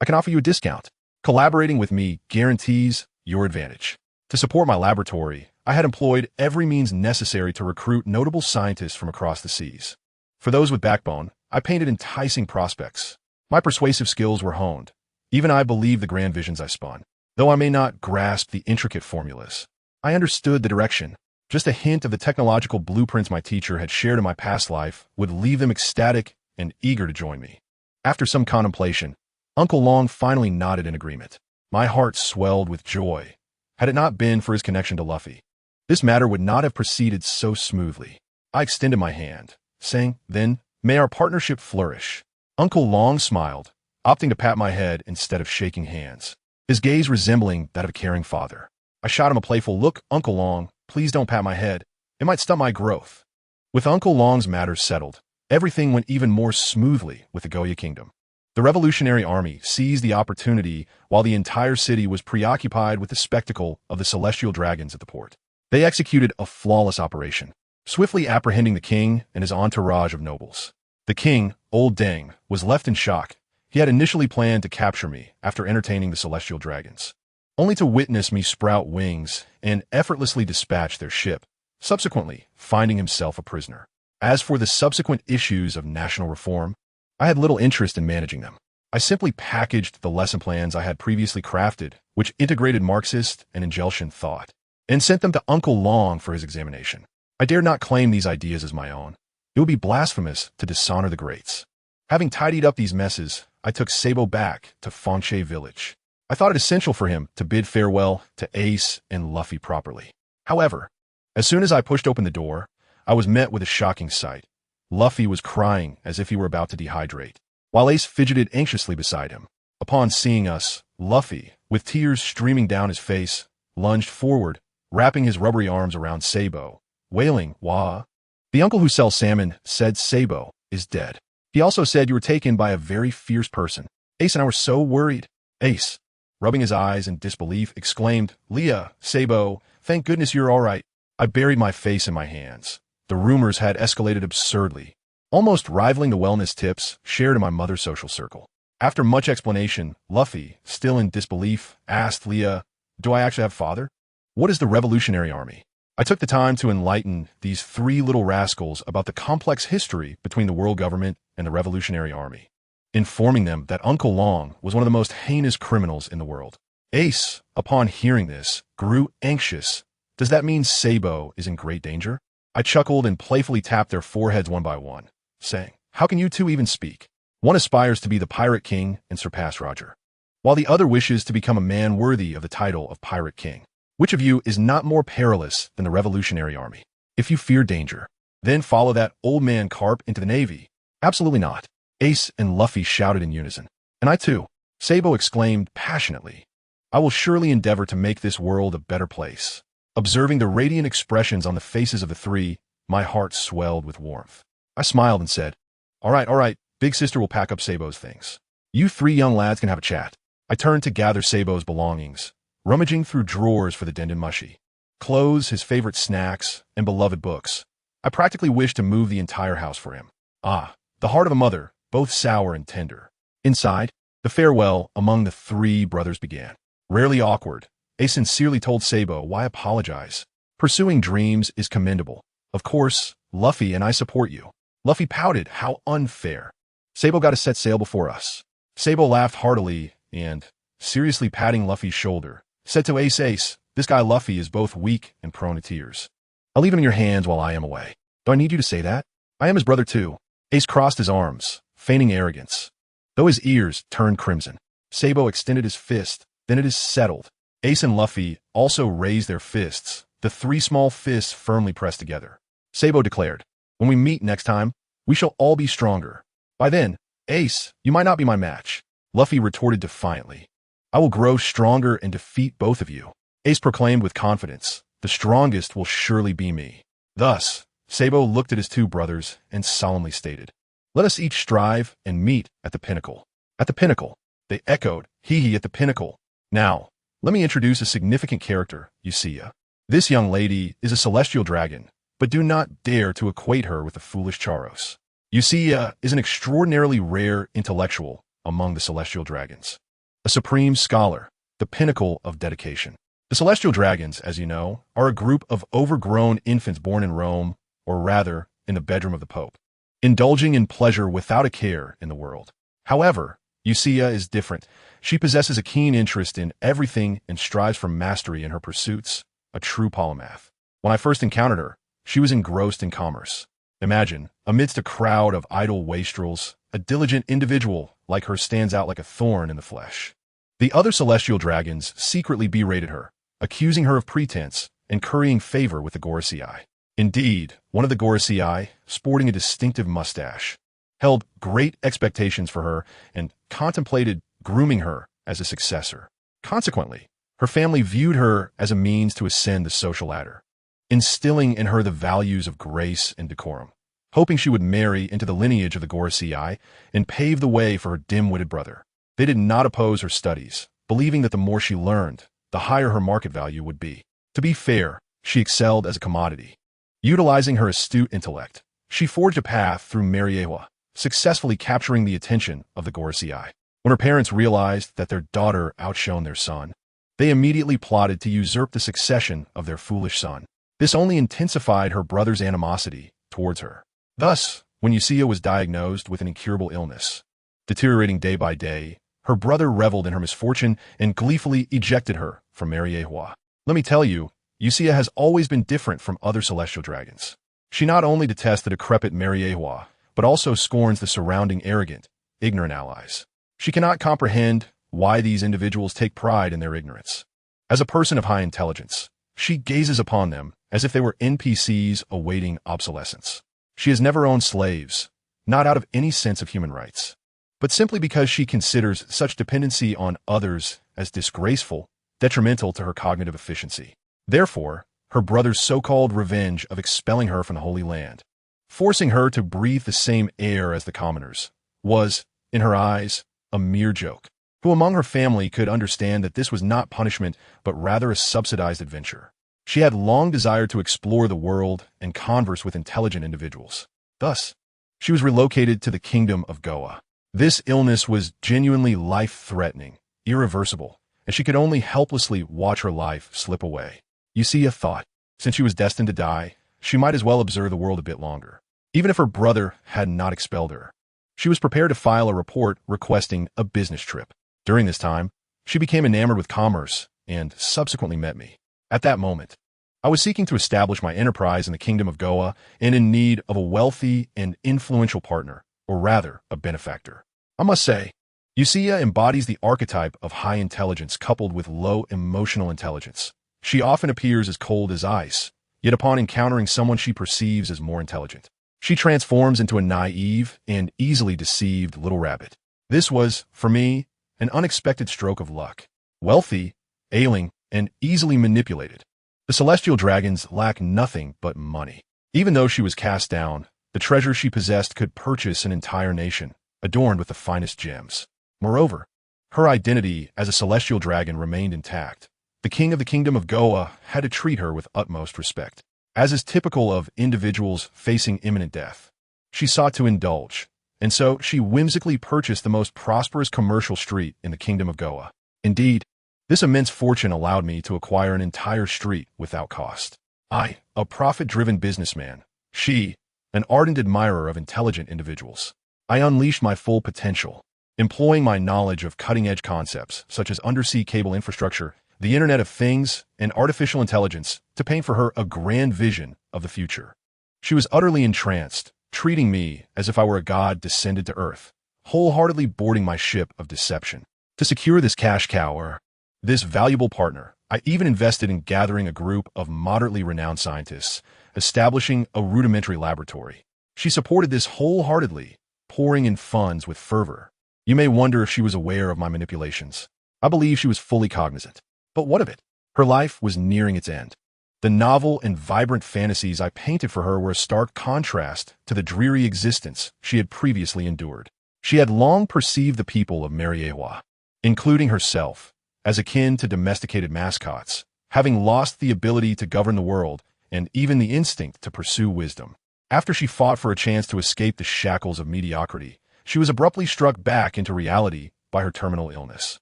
I can offer you a discount. Collaborating with me guarantees your advantage. To support my laboratory, I had employed every means necessary to recruit notable scientists from across the seas. For those with backbone, I painted enticing prospects. My persuasive skills were honed. Even I believed the grand visions I spun. Though I may not grasp the intricate formulas, I understood the direction. Just a hint of the technological blueprints my teacher had shared in my past life would leave them ecstatic and eager to join me. After some contemplation, Uncle Long finally nodded in agreement. My heart swelled with joy. Had it not been for his connection to Luffy, this matter would not have proceeded so smoothly. I extended my hand, saying, then, may our partnership flourish. Uncle Long smiled, opting to pat my head instead of shaking hands, his gaze resembling that of a caring father. I shot him a playful look. Uncle Long, please don't pat my head. It might stunt my growth. With Uncle Long's matters settled, everything went even more smoothly with the Goya Kingdom. The Revolutionary Army seized the opportunity while the entire city was preoccupied with the spectacle of the celestial dragons at the port. They executed a flawless operation, swiftly apprehending the king and his entourage of nobles. The king, Old Deng, was left in shock. He had initially planned to capture me after entertaining the celestial dragons, only to witness me sprout wings and effortlessly dispatch their ship, subsequently finding himself a prisoner. As for the subsequent issues of national reform, I had little interest in managing them. I simply packaged the lesson plans I had previously crafted, which integrated Marxist and Engelshian thought, and sent them to Uncle Long for his examination. I dared not claim these ideas as my own. It would be blasphemous to dishonor the greats. Having tidied up these messes, I took Sabo back to Fengche village. I thought it essential for him to bid farewell to Ace and Luffy properly. However, as soon as I pushed open the door, I was met with a shocking sight. Luffy was crying as if he were about to dehydrate, while Ace fidgeted anxiously beside him. Upon seeing us, Luffy, with tears streaming down his face, lunged forward, wrapping his rubbery arms around Sabo, wailing, "Wah!" The uncle who sells salmon said Sabo is dead. He also said you were taken by a very fierce person. Ace and I were so worried. Ace, rubbing his eyes in disbelief, exclaimed, "Leah, Sabo, thank goodness you're all right." I buried my face in my hands. The rumors had escalated absurdly, almost rivaling the wellness tips shared in my mother's social circle. After much explanation, Luffy, still in disbelief, asked Leah, Do I actually have a father? What is the Revolutionary Army? I took the time to enlighten these three little rascals about the complex history between the world government and the Revolutionary Army, informing them that Uncle Long was one of the most heinous criminals in the world. Ace, upon hearing this, grew anxious. Does that mean Sabo is in great danger? I chuckled and playfully tapped their foreheads one by one, saying, how can you two even speak? One aspires to be the Pirate King and surpass Roger, while the other wishes to become a man worthy of the title of Pirate King. Which of you is not more perilous than the Revolutionary Army? If you fear danger, then follow that old man Carp into the Navy. Absolutely not. Ace and Luffy shouted in unison. And I too. Sabo exclaimed passionately. I will surely endeavor to make this world a better place. Observing the radiant expressions on the faces of the three, my heart swelled with warmth. I smiled and said, all right, Big Sister will pack up Sabo's things. You three young lads can have a chat. I turned to gather Sabo's belongings, rummaging through drawers for the Dendenmushi. Clothes, his favorite snacks, and beloved books. I practically wished to move the entire house for him. Ah, the heart of a mother, both sour and tender. Inside, the farewell among the three brothers began. Rarely awkward, Ace sincerely told Sabo, why apologize? Pursuing dreams is commendable. Of course, Luffy and I support you. Luffy pouted, how unfair. Sabo got to set sail before us. Sabo laughed heartily and, seriously patting Luffy's shoulder, said to Ace, this guy Luffy is both weak and prone to tears. I'll leave him in your hands while I am away. Do I need you to say that? I am his brother too. Ace crossed his arms, feigning arrogance, though his ears turned crimson. Sabo extended his fist, then it is settled. Ace and Luffy also raised their fists, the three small fists firmly pressed together. Sabo declared, when we meet next time, we shall all be stronger. By then, Ace, you might not be my match. Luffy retorted defiantly. I will grow stronger and defeat both of you. Ace proclaimed with confidence, the strongest will surely be me. Thus, Sabo looked at his two brothers and solemnly stated, let us each strive and meet at the pinnacle. At the pinnacle, they echoed, hee at the pinnacle. Now, let me introduce a significant character, Usia. This young lady is a celestial dragon, but do not dare to equate her with the foolish Charos. Usia is an extraordinarily rare intellectual among the celestial dragons. A supreme scholar, the pinnacle of dedication. The celestial dragons, as you know, are a group of overgrown infants born in Rome, or rather, in the bedroom of the Pope, indulging in pleasure without a care in the world. However, Usia is different. She possesses a keen interest in everything and strives for mastery in her pursuits, a true polymath. When I first encountered her, she was engrossed in commerce. Imagine, amidst a crowd of idle wastrels, a diligent individual like her stands out like a thorn in the flesh. The other celestial dragons secretly berated her, accusing her of pretense and currying favor with the Gorosei. Indeed, one of the Gorosei, sporting a distinctive mustache, held great expectations for her and contemplated grooming her as a successor. Consequently, her family viewed her as a means to ascend the social ladder, instilling in her the values of grace and decorum, hoping she would marry into the lineage of the Gorosei and pave the way for her dim-witted brother. They did not oppose her studies, believing that the more she learned, the higher her market value would be. To be fair, she excelled as a commodity. Utilizing her astute intellect, she forged a path through Mariewa, successfully capturing the attention of the Gorosei. When her parents realized that their daughter outshone their son, they immediately plotted to usurp the succession of their foolish son. This only intensified her brother's animosity towards her. Thus, when Usia was diagnosed with an incurable illness, deteriorating day by day, her brother reveled in her misfortune and gleefully ejected her from Mariewa. Let me tell you, Usia has always been different from other celestial dragons. She not only detests the decrepit Mariewa, but also scorns the surrounding arrogant, ignorant allies. She cannot comprehend why these individuals take pride in their ignorance. As a person of high intelligence, she gazes upon them as if they were NPCs awaiting obsolescence. She has never owned slaves, not out of any sense of human rights, but simply because she considers such dependency on others as disgraceful, detrimental to her cognitive efficiency. Therefore, her brother's so-called revenge of expelling her from the Holy Land, forcing her to breathe the same air as the commoners, was, in her eyes, a mere joke. Who among her family could understand that this was not punishment, but rather a subsidized adventure? She had long desired to explore the world and converse with intelligent individuals. Thus, she was relocated to the kingdom of Goa. This illness was genuinely life-threatening, irreversible, and she could only helplessly watch her life slip away. Yusia thought, since she was destined to die, she might as well observe the world a bit longer. Even if her brother had not expelled her, she was prepared to file a report requesting a business trip. During this time, she became enamored with commerce and subsequently met me. At that moment, I was seeking to establish my enterprise in the kingdom of Goa and in need of a wealthy and influential partner, or rather, a benefactor. I must say, Yusia embodies the archetype of high intelligence coupled with low emotional intelligence. She often appears as cold as ice, yet upon encountering someone she perceives as more intelligent, she transforms into a naive and easily deceived little rabbit. This was, for me, an unexpected stroke of luck. Wealthy, ailing, and easily manipulated, the celestial dragons lack nothing but money. Even though she was cast down, the treasure she possessed could purchase an entire nation, adorned with the finest gems. Moreover, her identity as a celestial dragon remained intact. The king of the kingdom of Goa had to treat her with utmost respect. As is typical of individuals facing imminent death, she sought to indulge, and so she whimsically purchased the most prosperous commercial street in the kingdom of Goa. Indeed, this immense fortune allowed me to acquire an entire street without cost. I, a profit-driven businessman, she, an ardent admirer of intelligent individuals. I unleashed my full potential, employing my knowledge of cutting-edge concepts such as undersea cable infrastructure, the Internet of Things, and artificial intelligence to paint for her a grand vision of the future. She was utterly entranced, treating me as if I were a god descended to earth, wholeheartedly boarding my ship of deception. To secure this cash cow or this valuable partner, I even invested in gathering a group of moderately renowned scientists, establishing a rudimentary laboratory. She supported this wholeheartedly, pouring in funds with fervor. You may wonder if she was aware of my manipulations. I believe she was fully cognizant. But what of it? Her life was nearing its end. The novel and vibrant fantasies I painted for her were a stark contrast to the dreary existence she had previously endured. She had long perceived the people of Mariewa, including herself, as akin to domesticated mascots, having lost the ability to govern the world and even the instinct to pursue wisdom. After she fought for a chance to escape the shackles of mediocrity, she was abruptly struck back into reality by her terminal illness.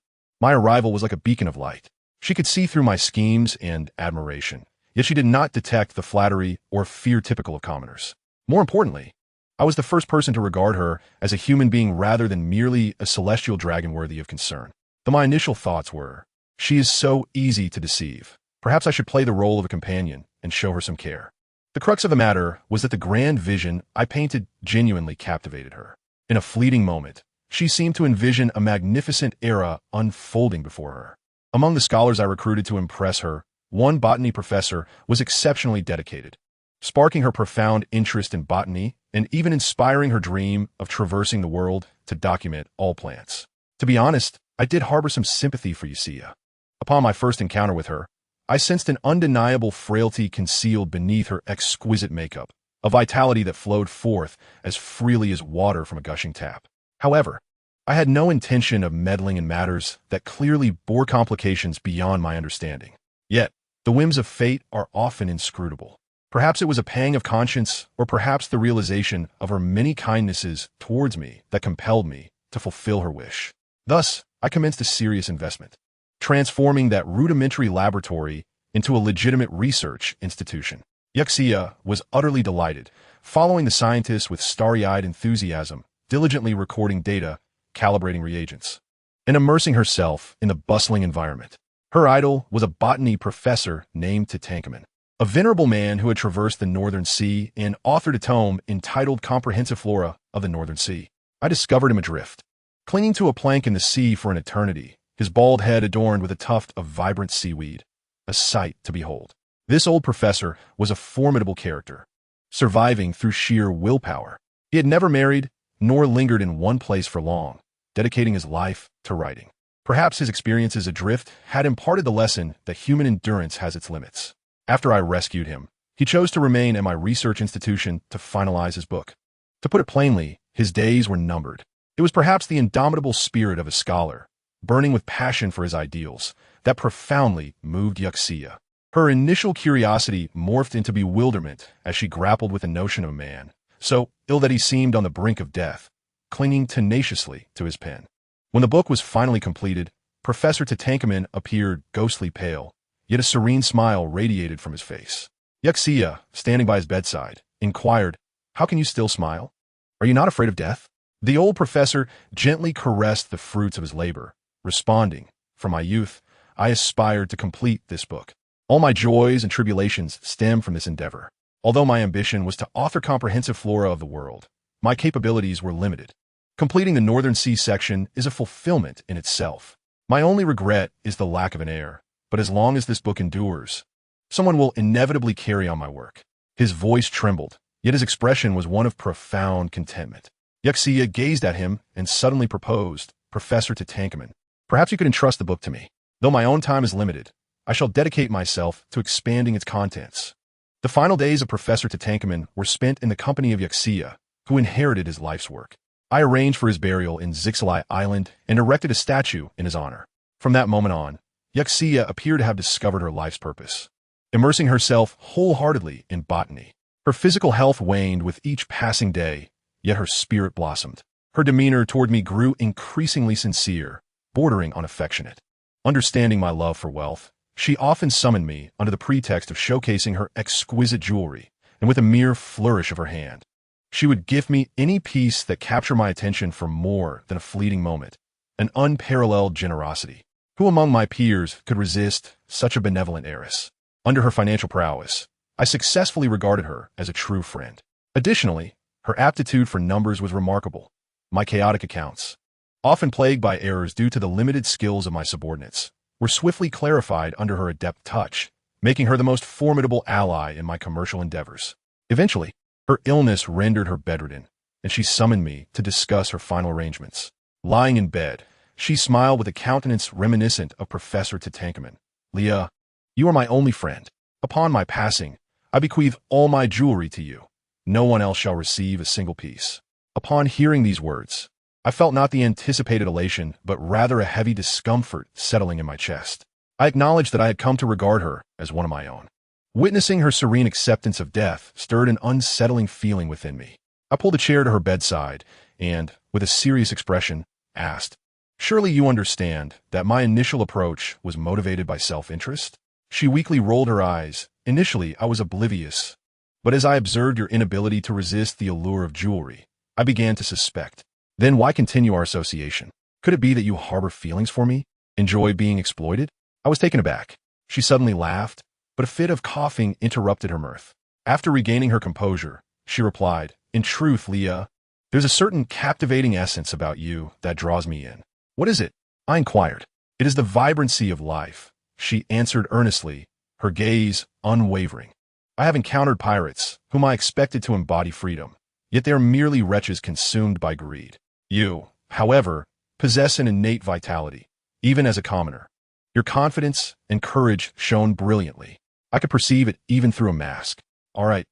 My arrival was like a beacon of light. She could see through my schemes and admiration, yet she did not detect the flattery or fear typical of commoners. More importantly, I was the first person to regard her as a human being rather than merely a celestial dragon worthy of concern. Though my initial thoughts were, she is so easy to deceive. Perhaps I should play the role of a companion and show her some care. The crux of the matter was that the grand vision I painted genuinely captivated her. In a fleeting moment, she seemed to envision a magnificent era unfolding before her. Among the scholars I recruited to impress her, one botany professor was exceptionally dedicated, sparking her profound interest in botany and even inspiring her dream of traversing the world to document all plants. To be honest, I did harbor some sympathy for Yusia. Upon my first encounter with her, I sensed an undeniable frailty concealed beneath her exquisite makeup, a vitality that flowed forth as freely as water from a gushing tap. However, I had no intention of meddling in matters that clearly bore complications beyond my understanding. Yet, the whims of fate are often inscrutable. Perhaps it was a pang of conscience, or perhaps the realization of her many kindnesses towards me that compelled me to fulfill her wish. Thus, I commenced a serious investment, transforming that rudimentary laboratory into a legitimate research institution. Yuxia was utterly delighted, following the scientists with starry-eyed enthusiasm, diligently recording data, calibrating reagents, and immersing herself in the bustling environment. Her idol was a botany professor named Tatankaman, a venerable man who had traversed the Northern Sea and authored a tome entitled Comprehensive Flora of the Northern Sea. I discovered him adrift, clinging to a plank in the sea for an eternity, his bald head adorned with a tuft of vibrant seaweed, a sight to behold. This old professor was a formidable character, surviving through sheer willpower. He had never married, nor lingered in one place for long, dedicating his life to writing. Perhaps his experiences adrift had imparted the lesson that human endurance has its limits. After I rescued him, he chose to remain at my research institution to finalize his book. To put it plainly, his days were numbered. It was perhaps the indomitable spirit of a scholar, burning with passion for his ideals, that profoundly moved Yuxia. Her initial curiosity morphed into bewilderment as she grappled with the notion of a man, so ill that he seemed on the brink of death, clinging tenaciously to his pen. When the book was finally completed, Professor Tatankaman appeared ghostly pale, yet a serene smile radiated from his face. Yuxia, standing by his bedside, inquired, "How can you still smile? Are you not afraid of death?" The old professor gently caressed the fruits of his labor, responding, "From my youth, I aspired to complete this book. All my joys and tribulations stem from this endeavor. Although my ambition was to author comprehensive flora of the world, my capabilities were limited. Completing the Northern Sea section is a fulfillment in itself. My only regret is the lack of an heir, but as long as this book endures, someone will inevitably carry on my work." His voice trembled, yet his expression was one of profound contentment. Yuxia gazed at him and suddenly proposed, "Professor Tatankaman, perhaps you could entrust the book to me. Though my own time is limited, I shall dedicate myself to expanding its contents." The final days of Professor Tatankaman were spent in the company of Yuxia, who inherited his life's work. I arranged for his burial in Zixalai Island and erected a statue in his honor. From that moment on, Yuxia appeared to have discovered her life's purpose, immersing herself wholeheartedly in botany. Her physical health waned with each passing day, yet her spirit blossomed. Her demeanor toward me grew increasingly sincere, bordering on affectionate. Understanding my love for wealth, she often summoned me under the pretext of showcasing her exquisite jewelry, and with a mere flourish of her hand, she would gift me any piece that captured my attention for more than a fleeting moment. An unparalleled generosity. Who among my peers could resist such a benevolent heiress? Under her financial prowess, I successfully regarded her as a true friend. Additionally, her aptitude for numbers was remarkable. My chaotic accounts, often plagued by errors due to the limited skills of my subordinates, were swiftly clarified under her adept touch, making her the most formidable ally in my commercial endeavors. Eventually, her illness rendered her bedridden, and she summoned me to discuss her final arrangements. Lying in bed, she smiled with a countenance reminiscent of Professor Tatankaman. "Leah, you are my only friend. Upon my passing, I bequeath all my jewelry to you. No one else shall receive a single piece." Upon hearing these words, I felt not the anticipated elation, but rather a heavy discomfort settling in my chest. I acknowledged that I had come to regard her as one of my own. Witnessing her serene acceptance of death stirred an unsettling feeling within me. I pulled a chair to her bedside and, with a serious expression, asked, "Surely you understand that my initial approach was motivated by self-interest?" She weakly rolled her eyes. "Initially, I was oblivious, but as I observed your inability to resist the allure of jewelry, I began to suspect. Then why continue our association? Could it be that you harbor feelings for me? Enjoy being exploited?" I was taken aback. She suddenly laughed, but a fit of coughing interrupted her mirth. After regaining her composure, she replied, "In truth, Leah, there's a certain captivating essence about you that draws me in." "What is it?" I inquired. "It is the vibrancy of life," she answered earnestly, her gaze unwavering. "I have encountered pirates whom I expected to embody freedom, yet they are merely wretches consumed by greed. You, however, possess an innate vitality, even as a commoner. Your confidence and courage shone brilliantly. I could perceive it even through a mask." All right,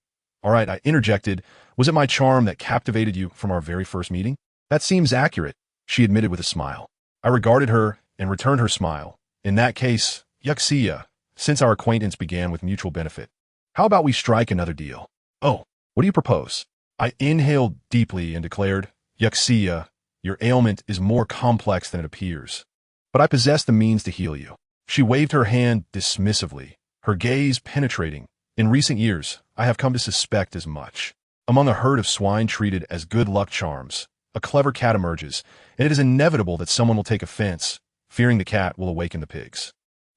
I interjected. "Was it my charm that captivated you from our very first meeting?" "That seems accurate," she admitted with a smile. I regarded her and returned her smile. "In that case, Yuxia, since our acquaintance began with mutual benefit, how about we strike another deal?" "Oh, what do you propose?" I inhaled deeply and declared, "Yuxia, your ailment is more complex than it appears, but I possess the means to heal you." She waved her hand dismissively, her gaze penetrating. "In recent years, I have come to suspect as much. Among a herd of swine treated as good luck charms, a clever cat emerges, and it is inevitable that someone will take offense, fearing the cat will awaken the pigs.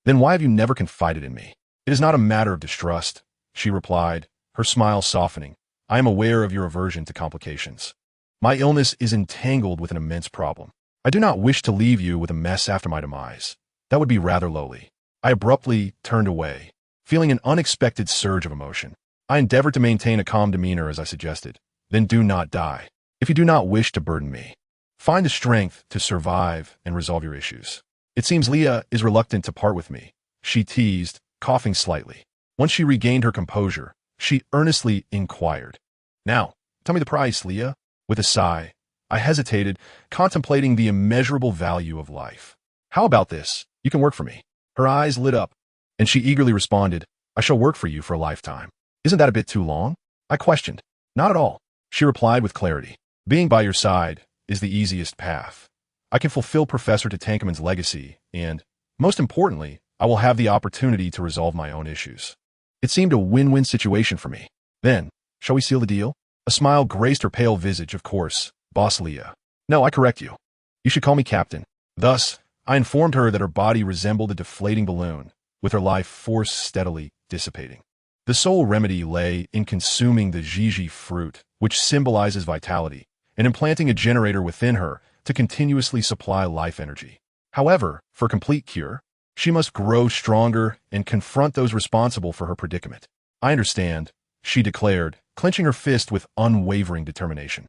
Then why have you never confided in me?" "It is not a matter of distrust," she replied, her smile softening. "I am aware of your aversion to complications. My illness is entangled with an immense problem. I do not wish to leave you with a mess after my demise. That would be rather lowly." I abruptly turned away, feeling an unexpected surge of emotion. I endeavored to maintain a calm demeanor as I suggested. "Then do not die. If you do not wish to burden me, find the strength to survive and resolve your issues." "It seems Leah is reluctant to part with me," she teased, coughing slightly. Once she regained her composure, she earnestly inquired, "Now, tell me the price, Leah." With a sigh, I hesitated, contemplating the immeasurable value of life. "How about this? You can work for me." Her eyes lit up, and she eagerly responded, "I shall work for you for a lifetime." "Isn't that a bit too long?" I questioned. "Not at all," she replied with clarity. "Being by your side is the easiest path. I can fulfill Professor Tatankaman's legacy, and, most importantly, I will have the opportunity to resolve my own issues. It seemed a win-win situation for me. Then, shall we seal the deal? A smile graced her pale visage, of course, Boss Leah. No, I correct you. You should call me Captain. Thus, I informed her that her body resembled a deflating balloon, with her life force steadily dissipating. The sole remedy lay in consuming the Gigi fruit, which symbolizes vitality, and implanting a generator within her to continuously supply life energy. However, for complete cure, she must grow stronger and confront those responsible for her predicament. I understand, she declared, clenching her fist with unwavering determination.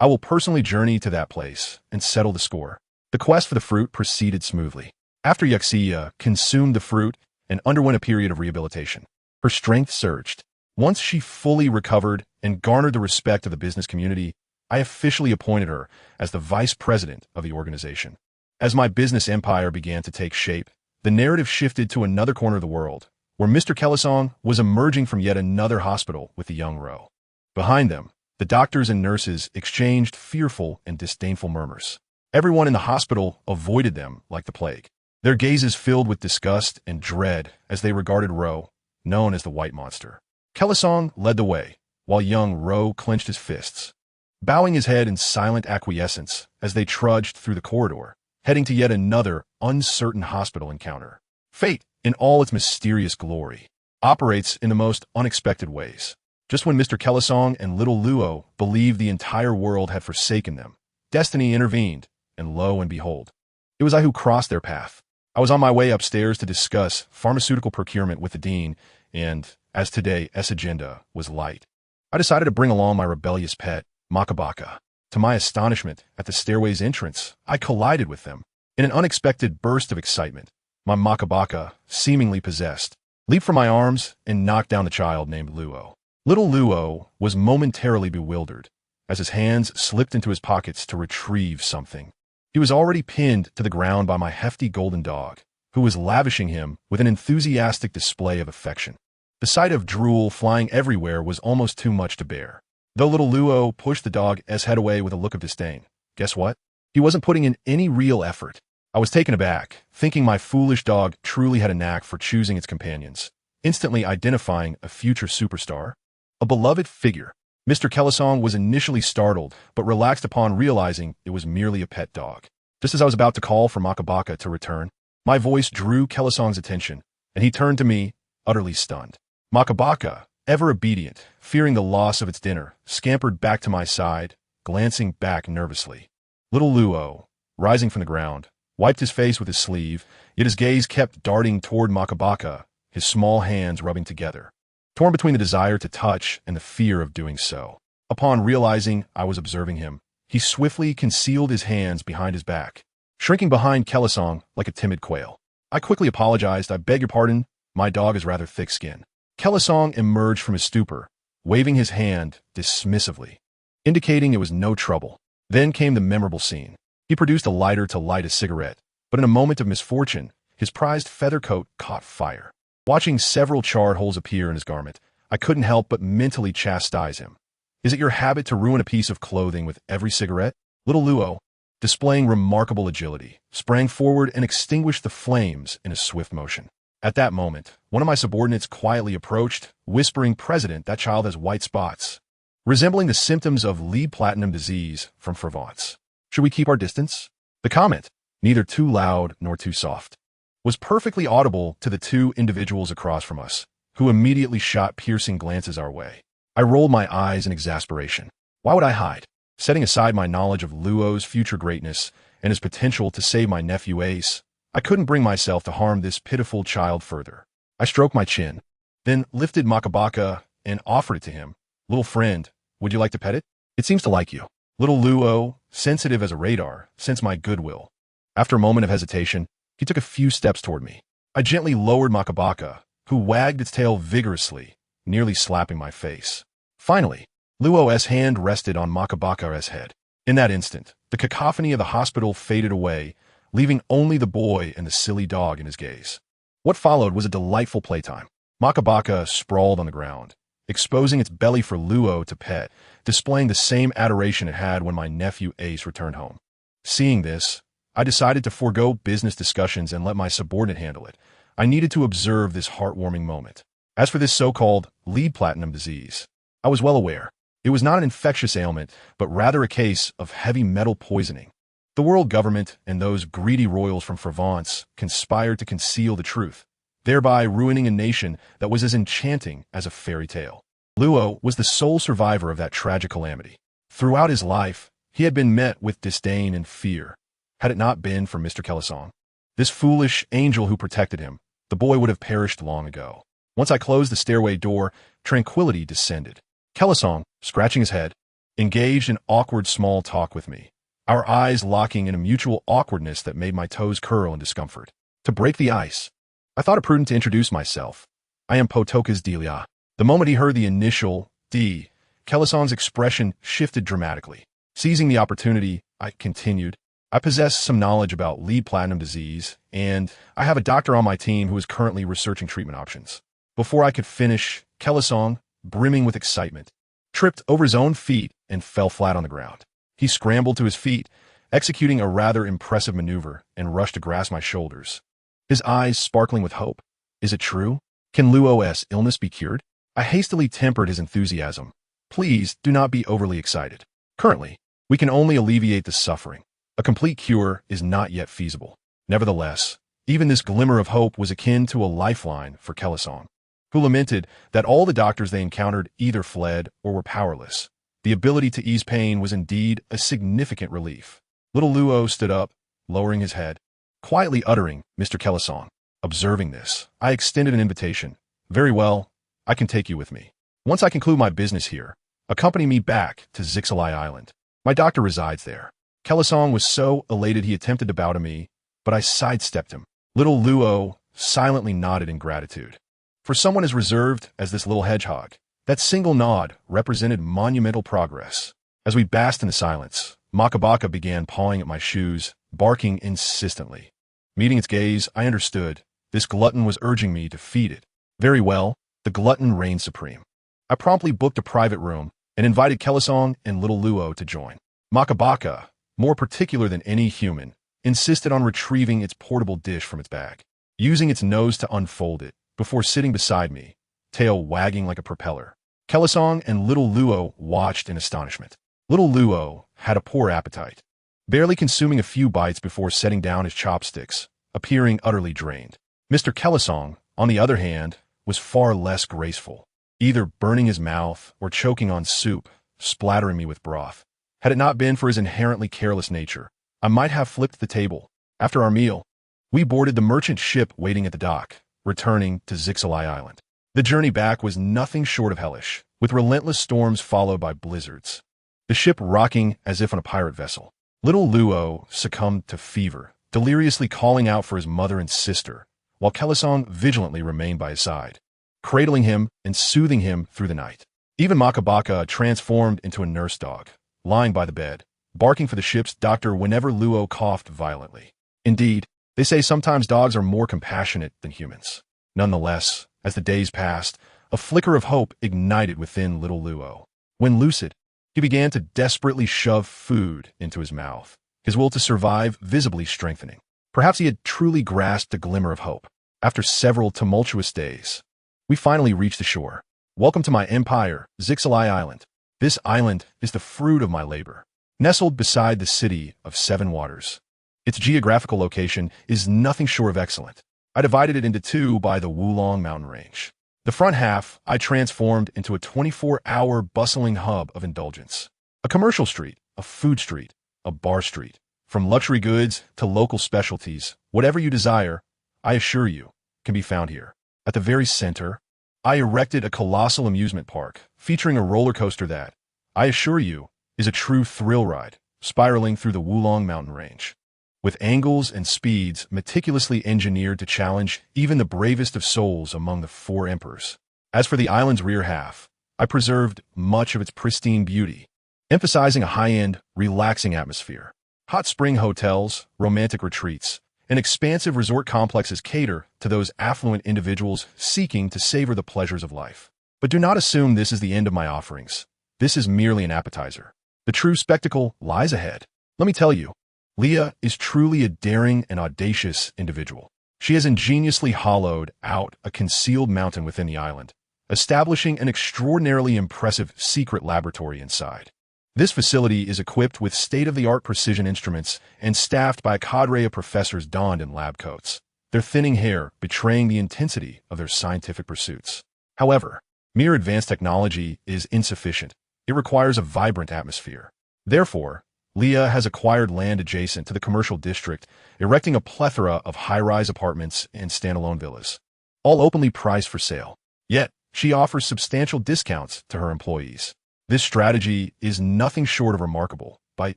I will personally journey to that place and settle the score. The quest for the fruit proceeded smoothly. After Yuxia consumed the fruit and underwent a period of rehabilitation, her strength surged. Once she fully recovered and garnered the respect of the business community, I officially appointed her as the vice president of the organization. As my business empire began to take shape, the narrative shifted to another corner of the world, where Mr. Kelesong was emerging from yet another hospital with the young Ro. Behind them, the doctors and nurses exchanged fearful and disdainful murmurs. Everyone in the hospital avoided them like the plague, their gazes filled with disgust and dread as they regarded Ro, known as the White Monster. Kelesong led the way, while young Ro clenched his fists, bowing his head in silent acquiescence as they trudged through the corridor, heading to yet another uncertain hospital encounter. Fate, in all its mysterious glory, operates in the most unexpected ways. Just when Mr. Kelesong and little Luo believed the entire world had forsaken them, destiny intervened, and lo and behold, it was I who crossed their path. I was on my way upstairs to discuss pharmaceutical procurement with the dean, and, as today's agenda was light, I decided to bring along my rebellious pet, Makabaka. To my astonishment, at the stairway's entrance, I collided with them. In an unexpected burst of excitement, my Makabaka, seemingly possessed, leaped from my arms and knocked down the child named Luo. Little Luo was momentarily bewildered, as his hands slipped into his pockets to retrieve something. He was already pinned to the ground by my hefty golden dog, who was lavishing him with an enthusiastic display of affection. The sight of drool flying everywhere was almost too much to bear. Though little Luo pushed the dog's head away with a look of disdain, guess what? He wasn't putting in any real effort. I was taken aback, thinking my foolish dog truly had a knack for choosing its companions, instantly identifying a future superstar, a beloved figure. Mr. Kelesong was initially startled, but relaxed upon realizing it was merely a pet dog. Just as I was about to call for Makabaka to return, my voice drew Kelesong's attention, and he turned to me, utterly stunned. Makabaka, ever obedient, fearing the loss of its dinner, scampered back to my side, glancing back nervously. Little Luo, rising from the ground, wiped his face with his sleeve, yet his gaze kept darting toward Makabaka, his small hands rubbing together, torn between the desire to touch and the fear of doing so. Upon realizing I was observing him, he swiftly concealed his hands behind his back, shrinking behind Kelesong like a timid quail. I quickly apologized. I beg your pardon, my dog is rather thick-skinned. Kelesong emerged from his stupor, waving his hand dismissively, indicating it was no trouble. Then came the memorable scene. He produced a lighter to light a cigarette, but in a moment of misfortune, his prized feather coat caught fire. Watching several charred holes appear in his garment, I couldn't help but mentally chastise him. Is it your habit to ruin a piece of clothing with every cigarette? Little Luo, displaying remarkable agility, sprang forward and extinguished the flames in a swift motion. At that moment, one of my subordinates quietly approached, whispering, "President, that child has white spots, resembling the symptoms of lead platinum disease from Fervance. Should we keep our distance?" The comment, neither too loud nor too soft, was perfectly audible to the two individuals across from us, who immediately shot piercing glances our way. I rolled my eyes in exasperation. Why would I hide? Setting aside my knowledge of Luo's future greatness and his potential to save my nephew Ace, I couldn't bring myself to harm this pitiful child further. I stroked my chin, then lifted Makabaka and offered it to him. "Little friend, would you like to pet it? It seems to like you." Little Luo, sensitive as a radar, sensed my goodwill. After a moment of hesitation, he took a few steps toward me. I gently lowered Makabaka, who wagged its tail vigorously, nearly slapping my face. Finally, Luo's hand rested on Makabaka's head. In that instant, the cacophony of the hospital faded away, leaving only the boy and the silly dog in his gaze. What followed was a delightful playtime. Makabaka sprawled on the ground, exposing its belly for Luo to pet, displaying the same adoration it had when my nephew Ace returned home. Seeing this, I decided to forego business discussions and let my subordinate handle it. I needed to observe this heartwarming moment. As for this so-called lead platinum disease, I was well aware. It was not an infectious ailment, but rather a case of heavy metal poisoning. The world government and those greedy royals from Provence conspired to conceal the truth, thereby ruining a nation that was as enchanting as a fairy tale. Luo was the sole survivor of that tragic calamity. Throughout his life, he had been met with disdain and fear. Had it not been for Mr. Kelesong, this foolish angel who protected him, the boy would have perished long ago. Once I closed the stairway door, tranquility descended. Kelesong, scratching his head, engaged in awkward small talk with me, our eyes locking in a mutual awkwardness that made my toes curl in discomfort. To break the ice, I thought it prudent to introduce myself. I am Potoka's Delia. The moment he heard the initial D, Kelesong's expression shifted dramatically. Seizing the opportunity, I continued, I possess some knowledge about lead platinum disease, and I have a doctor on my team who is currently researching treatment options. Before I could finish, Kelesong, brimming with excitement, tripped over his own feet and fell flat on the ground. He scrambled to his feet, executing a rather impressive maneuver, and rushed to grasp my shoulders, his eyes sparkling with hope. Is it true? Can Luo's illness be cured? I hastily tempered his enthusiasm. Please do not be overly excited. Currently, we can only alleviate the suffering. A complete cure is not yet feasible. Nevertheless, even this glimmer of hope was akin to a lifeline for Kelesong, who lamented that all the doctors they encountered either fled or were powerless. The ability to ease pain was indeed a significant relief. Little Luo stood up, lowering his head, quietly uttering, Mr. Kelesong. Observing this, I extended an invitation. Very well, I can take you with me. Once I conclude my business here, accompany me back to Zixalai Island. My doctor resides there. Kelesong was so elated he attempted to bow to me, but I sidestepped him. Little Luo silently nodded in gratitude. For someone as reserved as this little hedgehog, that single nod represented monumental progress. As we basked in the silence, Makabaka began pawing at my shoes, barking insistently. Meeting its gaze, I understood. This glutton was urging me to feed it. Very well, the glutton reigned supreme. I promptly booked a private room and invited Kelesong and Little Luo to join. Makabaka, more particular than any human, insisted on retrieving its portable dish from its bag, using its nose to unfold it before sitting beside me, tail wagging like a propeller. Kelesong and Little Luo watched in astonishment. Little Luo had a poor appetite, barely consuming a few bites before setting down his chopsticks, appearing utterly drained. Mr. Kelesong, on the other hand, was far less graceful, either burning his mouth or choking on soup, splattering me with broth. Had it not been for his inherently careless nature, I might have flipped the table. After our meal, we boarded the merchant ship waiting at the dock, returning to Zixalai Island. The journey back was nothing short of hellish, with relentless storms followed by blizzards. The ship rocking as if on a pirate vessel. Little Luo succumbed to fever, deliriously calling out for his mother and sister, while Kelesong vigilantly remained by his side, cradling him and soothing him through the night. Even Makabaka transformed into a nurse dog, lying by the bed, barking for the ship's doctor whenever Luo coughed violently. Indeed, they say sometimes dogs are more compassionate than humans. Nonetheless, as the days passed, a flicker of hope ignited within Little Luo. When lucid, he began to desperately shove food into his mouth, his will to survive visibly strengthening. Perhaps he had truly grasped a glimmer of hope. After several tumultuous days, we finally reached the shore. Welcome to my empire, Zixalai Island. This island is the fruit of my labor. Nestled beside the city of Seven Waters, its geographical location is nothing short of excellent. I divided it into two by the Wulong mountain range. The front half I transformed into a 24-hour bustling hub of indulgence. A commercial street, a food street, a bar street. From luxury goods to local specialties, whatever you desire, I assure you, can be found here. At the very center, I erected a colossal amusement park featuring a roller coaster that, I assure you, is a true thrill ride, spiraling through the Wulong mountain range, with angles and speeds meticulously engineered to challenge even the bravest of souls among the four emperors. As for the island's rear half, I preserved much of its pristine beauty, emphasizing a high-end, relaxing atmosphere. Hot spring hotels, romantic retreats, and expansive resort complexes cater to those affluent individuals seeking to savor the pleasures of life. But do not assume this is the end of my offerings. This is merely an appetizer. The true spectacle lies ahead. Let me tell you, Leah is truly a daring and audacious individual. She has ingeniously hollowed out a concealed mountain within the island, establishing an extraordinarily impressive secret laboratory inside. This facility is equipped with state-of-the-art precision instruments and staffed by a cadre of professors donned in lab coats, their thinning hair betraying the intensity of their scientific pursuits. However, mere advanced technology is insufficient. It requires a vibrant atmosphere. Therefore, Leah has acquired land adjacent to the commercial district, erecting a plethora of high-rise apartments and standalone villas, all openly priced for sale. Yet, she offers substantial discounts to her employees. This strategy is nothing short of remarkable. By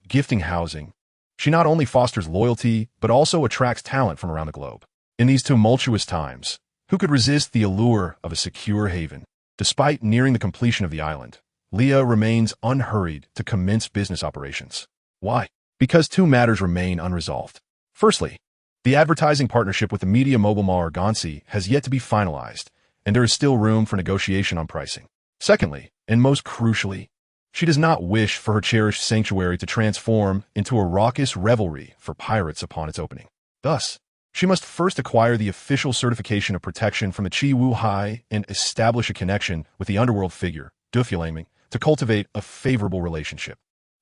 gifting housing, she not only fosters loyalty, but also attracts talent from around the globe. In these tumultuous times, who could resist the allure of a secure haven? Despite nearing the completion of the island, Leah remains unhurried to commence business operations. Why? Because two matters remain unresolved. Firstly, the advertising partnership with the media mobile mall Argonsi has yet to be finalized, and there is still room for negotiation on pricing. Secondly, and most crucially, she does not wish for her cherished sanctuary to transform into a raucous revelry for pirates upon its opening. Thus, she must first acquire the official certification of protection from the Chi Wu Hai and establish a connection with the underworld figure, Du Fulaming, to cultivate a favorable relationship.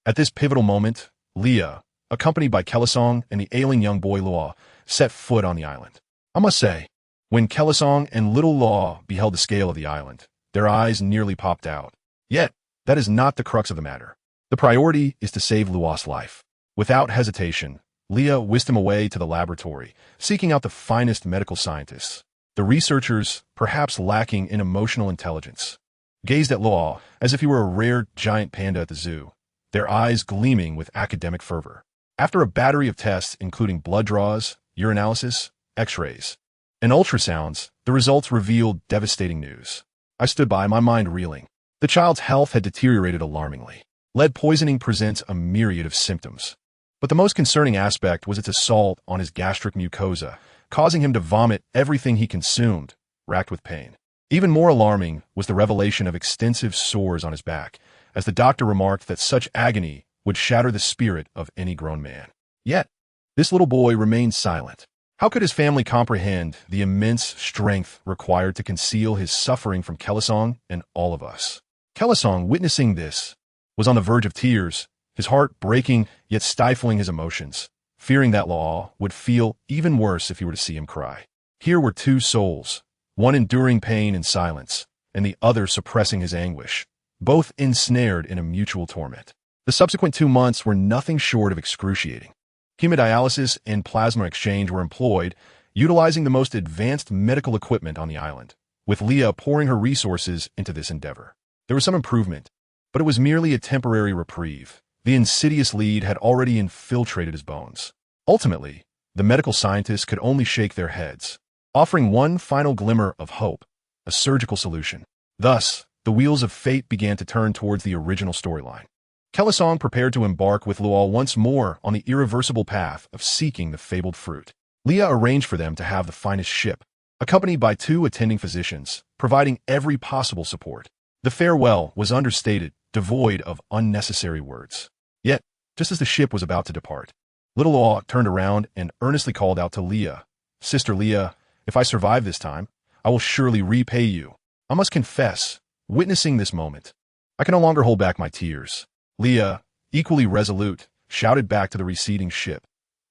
At this pivotal moment, Leah, accompanied by Kelisong and the ailing young boy Luo, set foot on the island. I must say, when Kelisong and little Luo beheld the scale of the island, their eyes nearly popped out. Yet, that is not the crux of the matter. The priority is to save Luo's life. Without hesitation, Leah whisked him away to the laboratory, seeking out the finest medical scientists. The researchers, perhaps lacking in emotional intelligence, gazed at Luo as if he were a rare giant panda at the zoo, their eyes gleaming with academic fervor. After a battery of tests including blood draws, urinalysis, x-rays, and ultrasounds, the results revealed devastating news. I stood by, my mind reeling. The child's health had deteriorated alarmingly. Lead poisoning presents a myriad of symptoms, but the most concerning aspect was its assault on his gastric mucosa, causing him to vomit everything he consumed, racked with pain. Even more alarming was the revelation of extensive sores on his back, as the doctor remarked that such agony would shatter the spirit of any grown man. Yet, this little boy remained silent. How could his family comprehend the immense strength required to conceal his suffering from Kelisong and all of us? Kelisong, witnessing this, was on the verge of tears, his heart breaking yet stifling his emotions, fearing that Luo would feel even worse if he were to see him cry. Here were two souls, one enduring pain in silence, and the other suppressing his anguish, both ensnared in a mutual torment. The subsequent 2 months were nothing short of excruciating. Hemodialysis and plasma exchange were employed, utilizing the most advanced medical equipment on the island, with Leah pouring her resources into this endeavor. There was some improvement, but it was merely a temporary reprieve. The insidious lead had already infiltrated his bones. Ultimately, the medical scientists could only shake their heads, offering one final glimmer of hope, a surgical solution. Thus, the wheels of fate began to turn towards the original storyline. Kelisong prepared to embark with Luo once more on the irreversible path of seeking the fabled fruit. Leah arranged for them to have the finest ship, accompanied by 2 attending physicians, providing every possible support. The farewell was understated, devoid of unnecessary words. Yet, just as the ship was about to depart, little Luo turned around and earnestly called out to Leah, "Sister Leah, if I survive this time, I will surely repay you." I must confess, witnessing this moment, I can no longer hold back my tears. Leah, equally resolute, shouted back to the receding ship,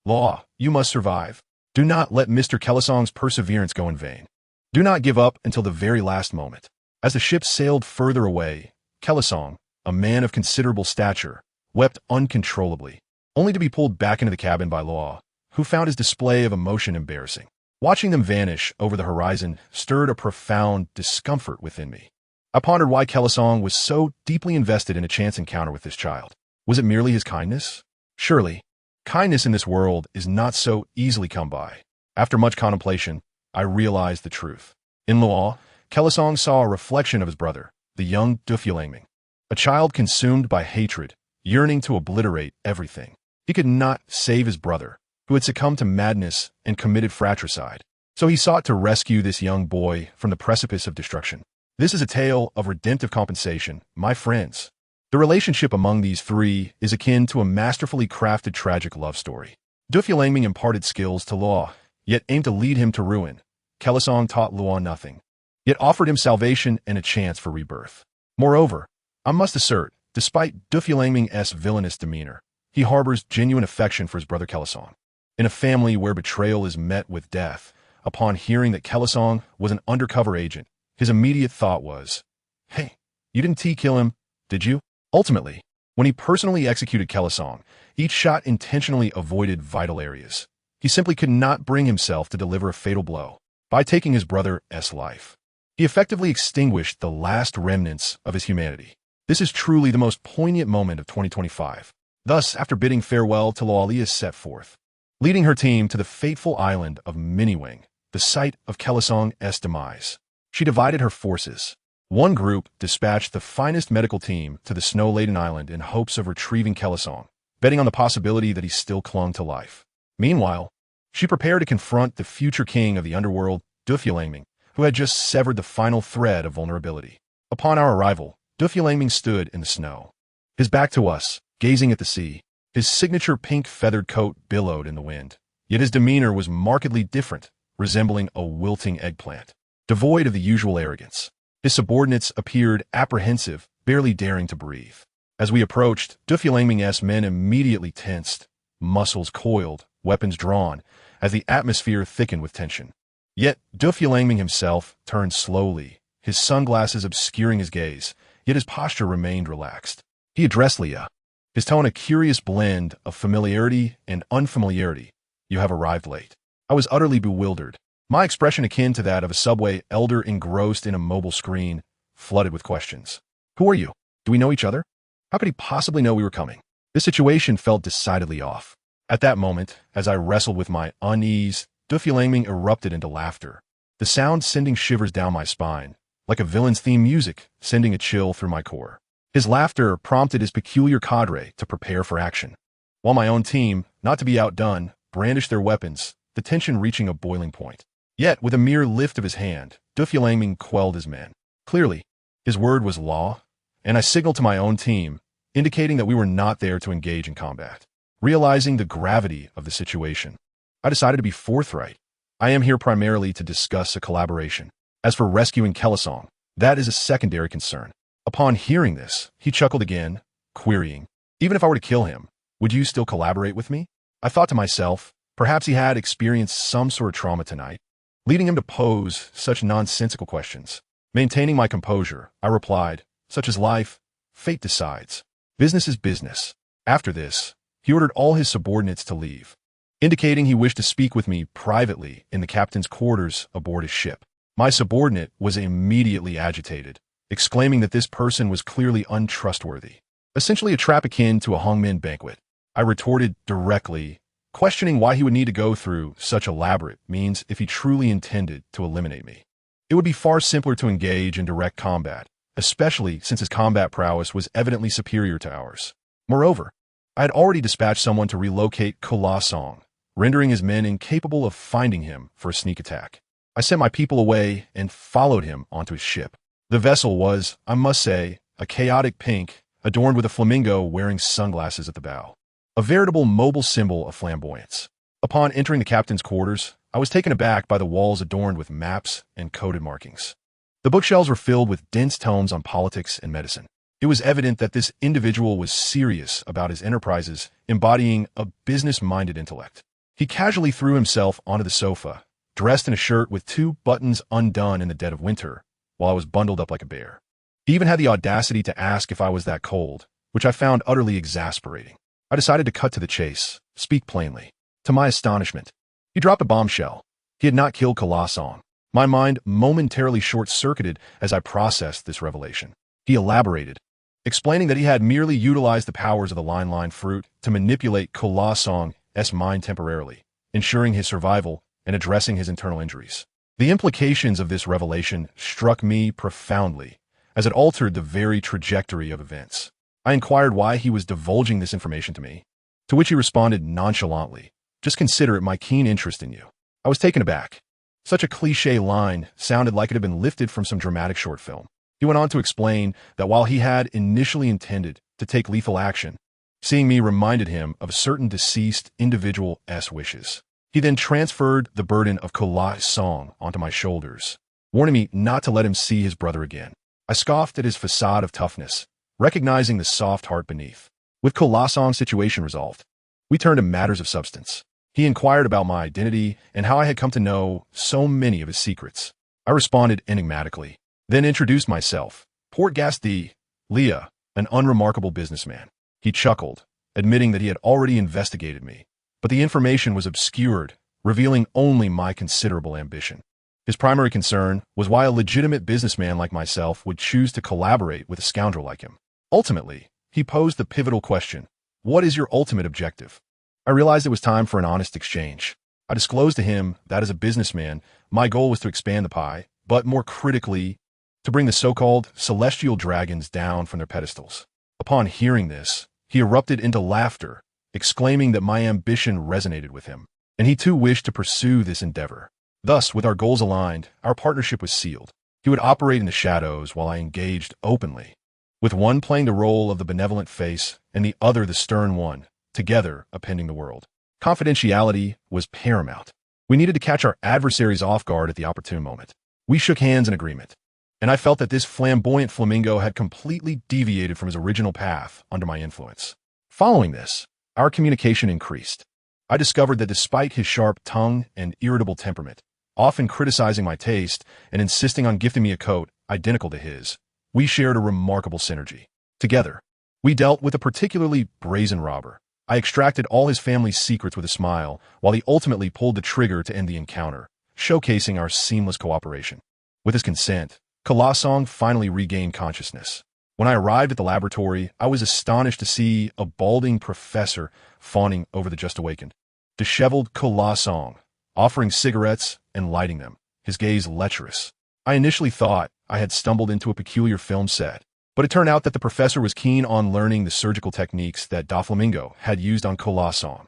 "Luo, you must survive. Do not let Mr. Kelisong's perseverance go in vain. Do not give up until the very last moment." As the ship sailed further away, Kelisong, a man of considerable stature, wept uncontrollably, only to be pulled back into the cabin by Luo, who found his display of emotion embarrassing. Watching them vanish over the horizon stirred a profound discomfort within me. I pondered why Kelisong was so deeply invested in a chance encounter with this child. Was it merely his kindness? Surely, kindness in this world is not so easily come by. After much contemplation, I realized the truth. In Luo, Kelisong saw a reflection of his brother, the young Du Fulaming, a child consumed by hatred, yearning to obliterate everything. He could not save his brother, who had succumbed to madness and committed fratricide. So he sought to rescue this young boy from the precipice of destruction. This is a tale of redemptive compensation, my friends. The relationship among these three is akin to a masterfully crafted tragic love story. Dufilangming imparted skills to Luo, yet aimed to lead him to ruin. Kelisong taught Luo nothing, yet offered him salvation and a chance for rebirth. Moreover, I must assert, despite Dufilangming's villainous demeanor, he harbors genuine affection for his brother Kelisong. In a family where betrayal is met with death, upon hearing that Kelisong was an undercover agent, his immediate thought was, "Hey, you didn't kill him, did you?" Ultimately, when he personally executed Kelisong, each shot intentionally avoided vital areas. He simply could not bring himself to deliver a fatal blow. By taking his brother's life, he effectively extinguished the last remnants of his humanity. This is truly the most poignant moment of 2025. Thus, after bidding farewell to Luo, set forth, leading her team to the fateful island of Miniwing, the site of Kelisong's demise. She divided her forces. One group dispatched the finest medical team to the snow-laden island in hopes of retrieving Kelisong, betting on the possibility that he still clung to life. Meanwhile, she prepared to confront the future king of the underworld, Dufilangming, who had just severed the final thread of vulnerability. Upon our arrival, Dufilangming stood in the snow, his back to us, gazing at the sea. His signature pink feathered coat billowed in the wind, yet his demeanor was markedly different, resembling a wilting eggplant, devoid of the usual arrogance. His subordinates appeared apprehensive, barely daring to breathe. As we approached, Dufilangming's men immediately tensed, muscles coiled, weapons drawn, as the atmosphere thickened with tension. Yet Dufilangming himself turned slowly, his sunglasses obscuring his gaze, yet his posture remained relaxed. He addressed Leah, his tone a curious blend of familiarity and unfamiliarity. "You have arrived late." I was utterly bewildered, my expression akin to that of a subway elder engrossed in a mobile screen, flooded with questions. "Who are you? Do we know each other? How could he possibly know we were coming?" This situation felt decidedly off. At that moment, as I wrestled with my unease, Dufilangming erupted into laughter, the sound sending shivers down my spine, like a villain's theme music, sending a chill through my core. His laughter prompted his peculiar cadre to prepare for action, while my own team, not to be outdone, brandished their weapons, the tension reaching a boiling point. Yet, with a mere lift of his hand, Dufilangming quelled his men. Clearly, his word was law, and I signaled to my own team, indicating that we were not there to engage in combat. Realizing the gravity of the situation, I decided to be forthright. "I am here primarily to discuss a collaboration. As for rescuing Kelisong, that is a secondary concern." Upon hearing this, he chuckled again, querying, "Even if I were to kill him, would you still collaborate with me?" I thought to myself, perhaps he had experienced some sort of trauma tonight, leading him to pose such nonsensical questions. Maintaining my composure, I replied, "Such is life. Fate decides. Business is business." After this, he ordered all his subordinates to leave, indicating he wished to speak with me privately in the captain's quarters aboard his ship. My subordinate was immediately agitated, exclaiming that this person was clearly untrustworthy, essentially a trap akin to a hangman banquet. I retorted directly, questioning why he would need to go through such elaborate means if he truly intended to eliminate me. It would be far simpler to engage in direct combat, especially since his combat prowess was evidently superior to ours. Moreover, I had already dispatched someone to relocate Kelisong, rendering his men incapable of finding him for a sneak attack. I sent my people away and followed him onto his ship. The vessel was, I must say, a chaotic pink, adorned with a flamingo wearing sunglasses at the bow, a veritable mobile symbol of flamboyance. Upon entering the captain's quarters, I was taken aback by the walls adorned with maps and coded markings. The bookshelves were filled with dense tomes on politics and medicine. It was evident that this individual was serious about his enterprises, embodying a business-minded intellect. He casually threw himself onto the sofa, dressed in a shirt with 2 buttons undone in the dead of winter, while I was bundled up like a bear. He even had the audacity to ask if I was that cold, which I found utterly exasperating. I decided to cut to the chase, speak plainly. To my astonishment, he dropped a bombshell. He had not killed Kelisong. My mind momentarily short-circuited as I processed this revelation. He elaborated, explaining that he had merely utilized the powers of the line fruit to manipulate Kelisong's mind temporarily, ensuring his survival and addressing his internal injuries. The implications of this revelation struck me profoundly, as it altered the very trajectory of events. I inquired why he was divulging this information to me, to which he responded nonchalantly, "Just consider it my keen interest in you." I was taken aback. Such a cliché line sounded like it had been lifted from some dramatic short film. He went on to explain that while he had initially intended to take lethal action. Seeing me reminded him of a certain deceased individual's wishes. He then transferred the burden of Kula's song onto my shoulders, warning me not to let him see his brother again. I scoffed at his facade of toughness, recognizing the soft heart beneath. With Kulasong's situation resolved, we turned to matters of substance. He inquired about my identity and how I had come to know so many of his secrets. I responded enigmatically, then introduced myself. Port Gasti, Leah, an unremarkable businessman. He chuckled, admitting that he had already investigated me, but the information was obscured, revealing only my considerable ambition. His primary concern was why a legitimate businessman like myself would choose to collaborate with a scoundrel like him. Ultimately, he posed the pivotal question, what is your ultimate objective? I realized it was time for an honest exchange. I disclosed to him that as a businessman, my goal was to expand the pie, but more critically, to bring the so-called celestial dragons down from their pedestals. Upon hearing this, he erupted into laughter, exclaiming that my ambition resonated with him, and he too wished to pursue this endeavor. Thus, with our goals aligned, our partnership was sealed. He would operate in the shadows while I engaged openly, with one playing the role of the benevolent face and the other the stern one, together upending the world. Confidentiality was paramount. We needed to catch our adversaries off guard at the opportune moment. We shook hands in agreement, and I felt that this flamboyant flamingo had completely deviated from his original path under my influence. Following this, our communication increased. I discovered that despite his sharp tongue and irritable temperament, often criticizing my taste and insisting on gifting me a coat identical to his, we shared a remarkable synergy. Together, we dealt with a particularly brazen robber. I extracted all his family's secrets with a smile, while he ultimately pulled the trigger to end the encounter, showcasing our seamless cooperation. With his consent, Kulasong finally regained consciousness. When I arrived at the laboratory, I was astonished to see a balding professor fawning over the just awakened. Disheveled Kulasong, offering cigarettes and lighting them, his gaze lecherous. I initially thought I had stumbled into a peculiar film set, but it turned out that the professor was keen on learning the surgical techniques that Doflamingo had used on Kulasong.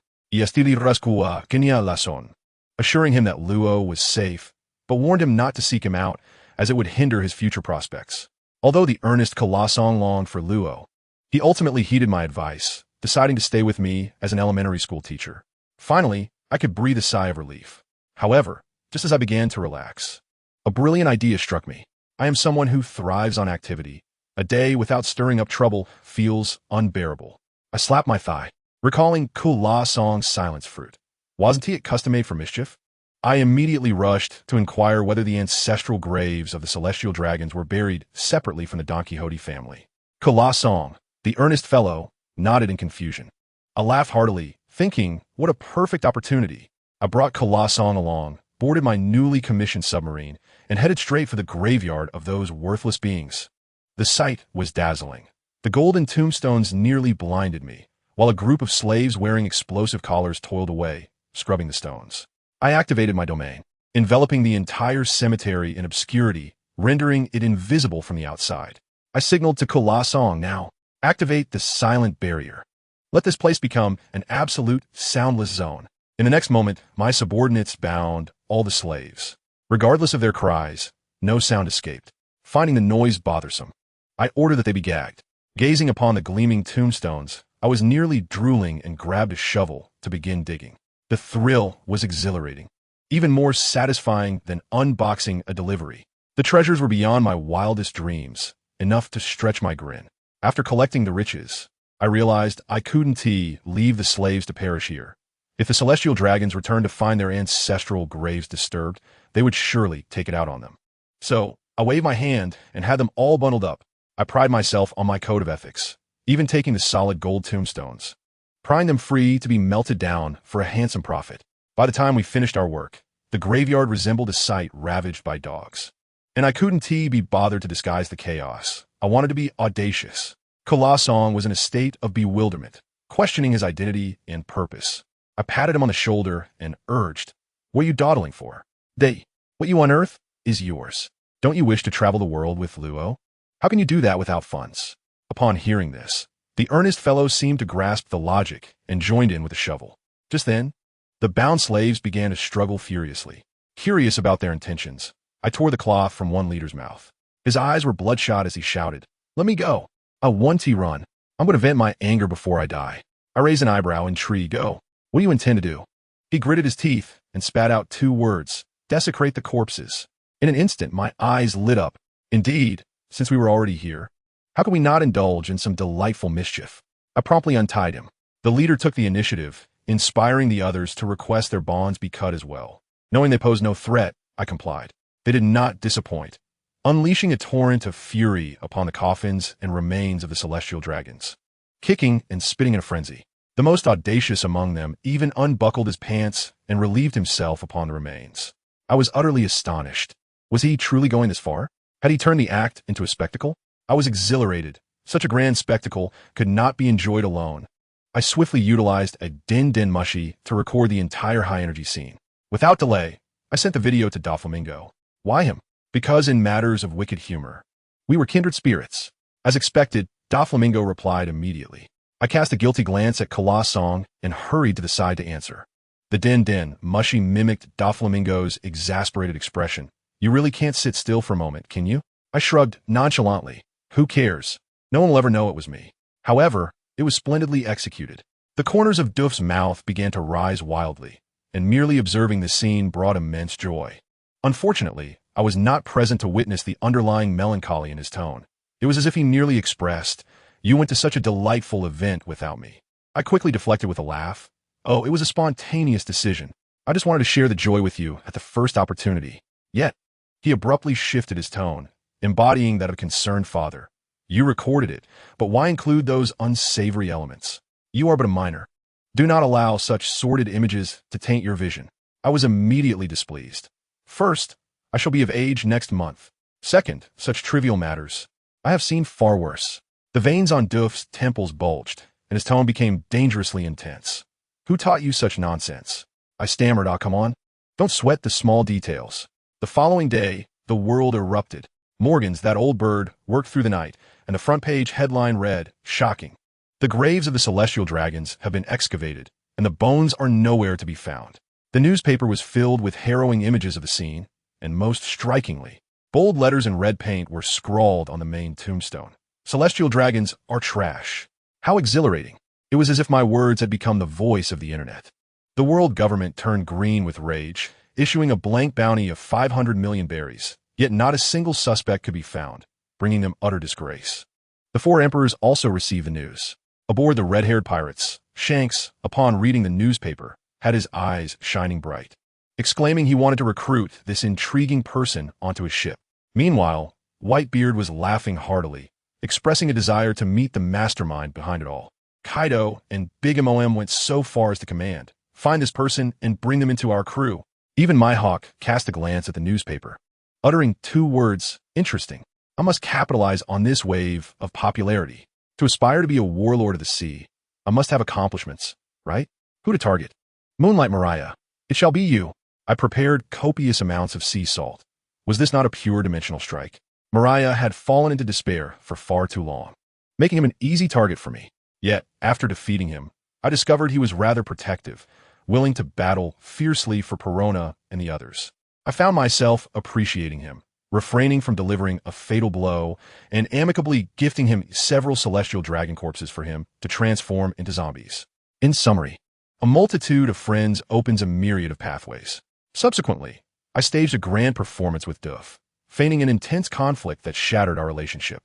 Assuring him that Luo was safe, but warned him not to seek him out, as it would hinder his future prospects. Although the earnest Kulasong longed for Luo, he ultimately heeded my advice, deciding to stay with me as an elementary school teacher. Finally, I could breathe a sigh of relief. However, just as I began to relax, a brilliant idea struck me. I am someone who thrives on activity. A day without stirring up trouble feels unbearable. I slapped my thigh, recalling Kulasong's silence fruit. Wasn't he a custom-made for mischief? I immediately rushed to inquire whether the ancestral graves of the celestial dragons were buried separately from the Don Quixote family. Kulasong, the earnest fellow, nodded in confusion. I laughed heartily, thinking, what a perfect opportunity. I brought Kulasong along, boarded my newly commissioned submarine, and headed straight for the graveyard of those worthless beings. The sight was dazzling. The golden tombstones nearly blinded me, while a group of slaves wearing explosive collars toiled away, scrubbing the stones. I activated my domain, enveloping the entire cemetery in obscurity, rendering it invisible from the outside. I signaled to Kulasong, now, activate the silent barrier. Let this place become an absolute soundless zone. In the next moment, my subordinates bound all the slaves. Regardless of their cries, no sound escaped. Finding the noise bothersome, I ordered that they be gagged. Gazing upon the gleaming tombstones, I was nearly drooling and grabbed a shovel to begin digging. The thrill was exhilarating, even more satisfying than unboxing a delivery. The treasures were beyond my wildest dreams, enough to stretch my grin. After collecting the riches, I realized I couldn't leave the slaves to perish here. If the celestial dragons returned to find their ancestral graves disturbed, they would surely take it out on them. So, I waved my hand and had them all bundled up. I pride myself on my code of ethics, even taking the solid gold tombstones, prying them free to be melted down for a handsome profit. By the time we finished our work, the graveyard resembled a site ravaged by dogs. And I couldn't be bothered to disguise the chaos. I wanted to be audacious. Kulasong was in a state of bewilderment, questioning his identity and purpose. I patted him on the shoulder and urged, what are you dawdling for? What you unearth is yours. Don't you wish to travel the world with Luo? How can you do that without funds? Upon hearing this, the earnest fellow seemed to grasp the logic and joined in with a shovel. Just then, the bound slaves began to struggle furiously. Curious about their intentions, I tore the cloth from one leader's mouth. His eyes were bloodshot as he shouted, let me go. I want to run. I'm going to vent my anger before I die. I raise an eyebrow, intrigued. Oh, what do you intend to do? He gritted his teeth and spat out 2 words, desecrate the corpses. In an instant, my eyes lit up. Indeed, since we were already here, how could we not indulge in some delightful mischief? I promptly untied him. The leader took the initiative, inspiring the others to request their bonds be cut as well. Knowing they posed no threat, I complied. They did not disappoint, unleashing a torrent of fury upon the coffins and remains of the celestial dragons. Kicking and spitting in a frenzy, the most audacious among them even unbuckled his pants and relieved himself upon the remains. I was utterly astonished. Was he truly going this far? Had he turned the act into a spectacle? I was exhilarated. Such a grand spectacle could not be enjoyed alone. I swiftly utilized a din mushy to record the entire high-energy scene. Without delay, I sent the video to Doflamingo. Why him? Because in matters of wicked humor, we were kindred spirits. As expected, Doflamingo replied immediately. I cast a guilty glance at Kalasong and hurried to the side to answer. The din mushy mimicked Doflamingo's exasperated expression. You really can't sit still for a moment, can you? I shrugged nonchalantly. Who cares? No one will ever know it was me. However, it was splendidly executed. The corners of Doof's mouth began to rise wildly, and merely observing the scene brought immense joy. Unfortunately, I was not present to witness the underlying melancholy in his tone. It was as if he nearly expressed, you went to such a delightful event without me. I quickly deflected with a laugh. Oh, it was a spontaneous decision. I just wanted to share the joy with you at the first opportunity. Yet, he abruptly shifted his tone, embodying that of a concerned father. You recorded it, but why include those unsavory elements? You are but a minor. Do not allow such sordid images to taint your vision. I was immediately displeased. First, I shall be of age next month. Second, such trivial matters. I have seen far worse. The veins on Doof's temples bulged, and his tone became dangerously intense. Who taught you such nonsense? I stammered. Come on. Don't sweat the small details. The following day, the world erupted. Morgan's, that old bird, worked through the night, and the front page headline read, shocking. The graves of the celestial dragons have been excavated, and the bones are nowhere to be found. The newspaper was filled with harrowing images of the scene, and most strikingly, bold letters in red paint were scrawled on the main tombstone. Celestial dragons are trash. How exhilarating. It was as if my words had become the voice of the internet. The world government turned green with rage, issuing a blank bounty of 500 million berries, yet not a single suspect could be found, bringing them utter disgrace. The 4 emperors also received the news. Aboard the red-haired pirates, Shanks, upon reading the newspaper, had his eyes shining bright, exclaiming he wanted to recruit this intriguing person onto his ship. Meanwhile, Whitebeard was laughing heartily, expressing a desire to meet the mastermind behind it all. Kaido and Big Mom went so far as to command, find this person and bring them into our crew. Even Mihawk cast a glance at the newspaper, uttering 2 words, interesting. I must capitalize on this wave of popularity. To aspire to be a warlord of the sea, I must have accomplishments, right? Who to target? Moonlight Mariah. It shall be you. I prepared copious amounts of sea salt. Was this not a pure dimensional strike? Mariah had fallen into despair for far too long, making him an easy target for me. Yet, after defeating him, I discovered he was rather protective, willing to battle fiercely for Perona and the others. I found myself appreciating him, refraining from delivering a fatal blow, and amicably gifting him several celestial dragon corpses for him to transform into zombies. In summary, a multitude of friends opens a myriad of pathways. Subsequently, I staged a grand performance with Doof, feigning an intense conflict that shattered our relationship.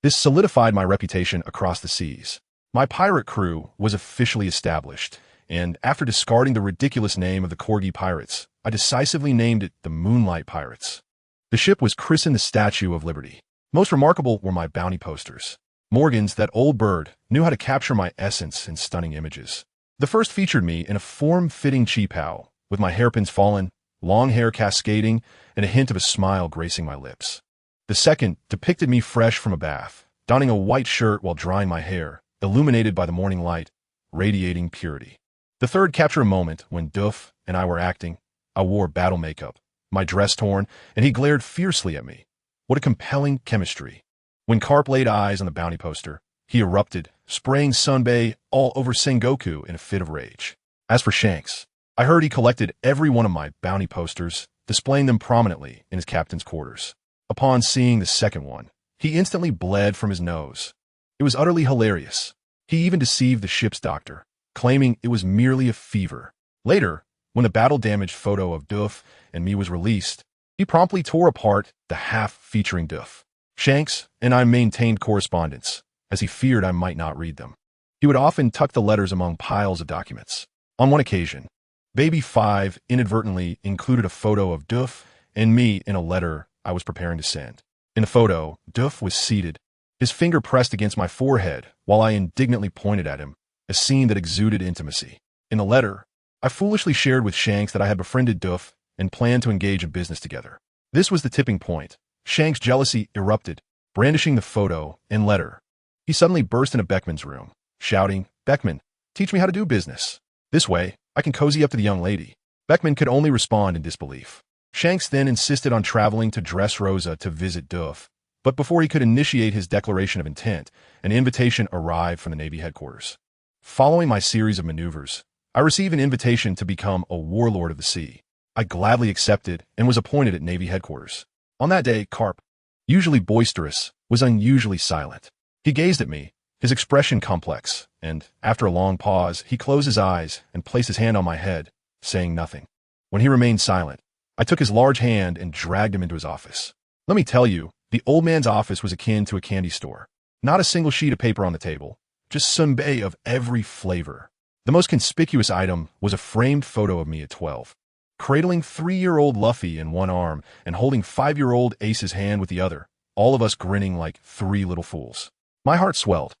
This solidified my reputation across the seas. My pirate crew was officially established, and after discarding the ridiculous name of the Corgi Pirates, I decisively named it the Moonlight Pirates. The ship was christened the Statue of Liberty. Most remarkable were my bounty posters. Morgan's, that old bird, knew how to capture my essence in stunning images. The first featured me in a form-fitting cheapao, with my hairpins fallen, long hair cascading, and a hint of a smile gracing my lips. The second depicted me fresh from a bath, donning a white shirt while drying my hair, illuminated by the morning light, radiating purity. The third captured a moment when Doof and I were acting. I wore battle makeup, my dress torn, and he glared fiercely at me. What a compelling chemistry. When Carp laid eyes on the bounty poster, he erupted, spraying Sunbei all over Sengoku in a fit of rage. As for Shanks, I heard he collected every one of my bounty posters, displaying them prominently in his captain's quarters. Upon seeing the second one, he instantly bled from his nose. It was utterly hilarious. He even deceived the ship's doctor, claiming it was merely a fever. Later, when the battle-damaged photo of Duff and me was released, he promptly tore apart the half featuring Duff. Shanks and I maintained correspondence, as he feared I might not read them. He would often tuck the letters among piles of documents. On one occasion, Baby 5 inadvertently included a photo of Duff and me in a letter I was preparing to send. In the photo, Duff was seated, his finger pressed against my forehead while I indignantly pointed at him, a scene that exuded intimacy. In the letter, I foolishly shared with Shanks that I had befriended Duff and planned to engage in business together. This was the tipping point. Shanks' jealousy erupted, brandishing the photo and letter. He suddenly burst into Beckman's room, shouting, "Beckman, teach me how to do business. This way, I can cozy up to the young lady." Beckman could only respond in disbelief. Shanks then insisted on traveling to Dressrosa to visit Duff, but before he could initiate his declaration of intent, an invitation arrived from the Navy headquarters. Following my series of maneuvers, I received an invitation to become a warlord of the sea. I gladly accepted and was appointed at Navy headquarters. On that day, Carp, usually boisterous, was unusually silent. He gazed at me, his expression complex, and, after a long pause, he closed his eyes and placed his hand on my head, saying nothing. When he remained silent, I took his large hand and dragged him into his office. Let me tell you, the old man's office was akin to a candy store. Not a single sheet of paper on the table, just sunbae of every flavor. The most conspicuous item was a framed photo of me at 12, cradling 3-year-old Luffy in one arm and holding 5-year-old Ace's hand with the other, all of us grinning like 3 little fools. My heart swelled.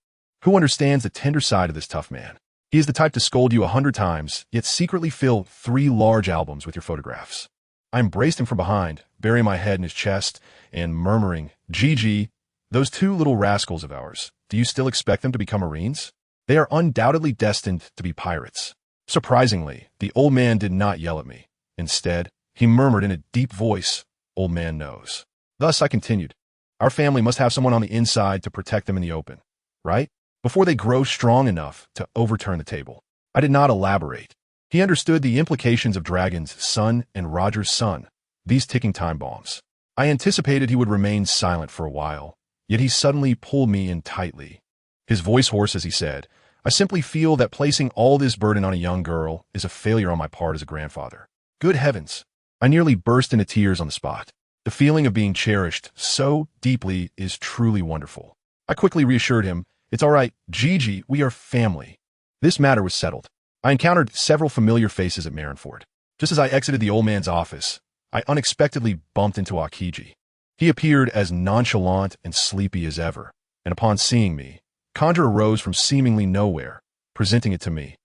Who understands the tender side of this tough man? He is the type to scold you 100 times, yet secretly fill 3 large albums with your photographs. I embraced him from behind, burying my head in his chest and murmuring, "Gigi, those 2 little rascals of ours, do you still expect them to become Marines? They are undoubtedly destined to be pirates." Surprisingly, the old man did not yell at me. Instead, he murmured in a deep voice, "Old man knows." Thus I continued, "Our family must have someone on the inside to protect them in the open, right? Before they grow strong enough to overturn the table." I did not elaborate. He understood the implications of Dragon's son and Roger's son, these ticking time bombs. I anticipated he would remain silent for a while, yet he suddenly pulled me in tightly. His voice hoarse as he said, "I simply feel that placing all this burden on a young girl is a failure on my part as a grandfather." Good heavens! I nearly burst into tears on the spot. The feeling of being cherished so deeply is truly wonderful. I quickly reassured him, "It's all right, Gigi, we are family." This matter was settled. I encountered several familiar faces at Marineford. Just as I exited the old man's office, I unexpectedly bumped into Akiji. He appeared as nonchalant and sleepy as ever, and upon seeing me, conjure arose from seemingly nowhere, presenting it to me.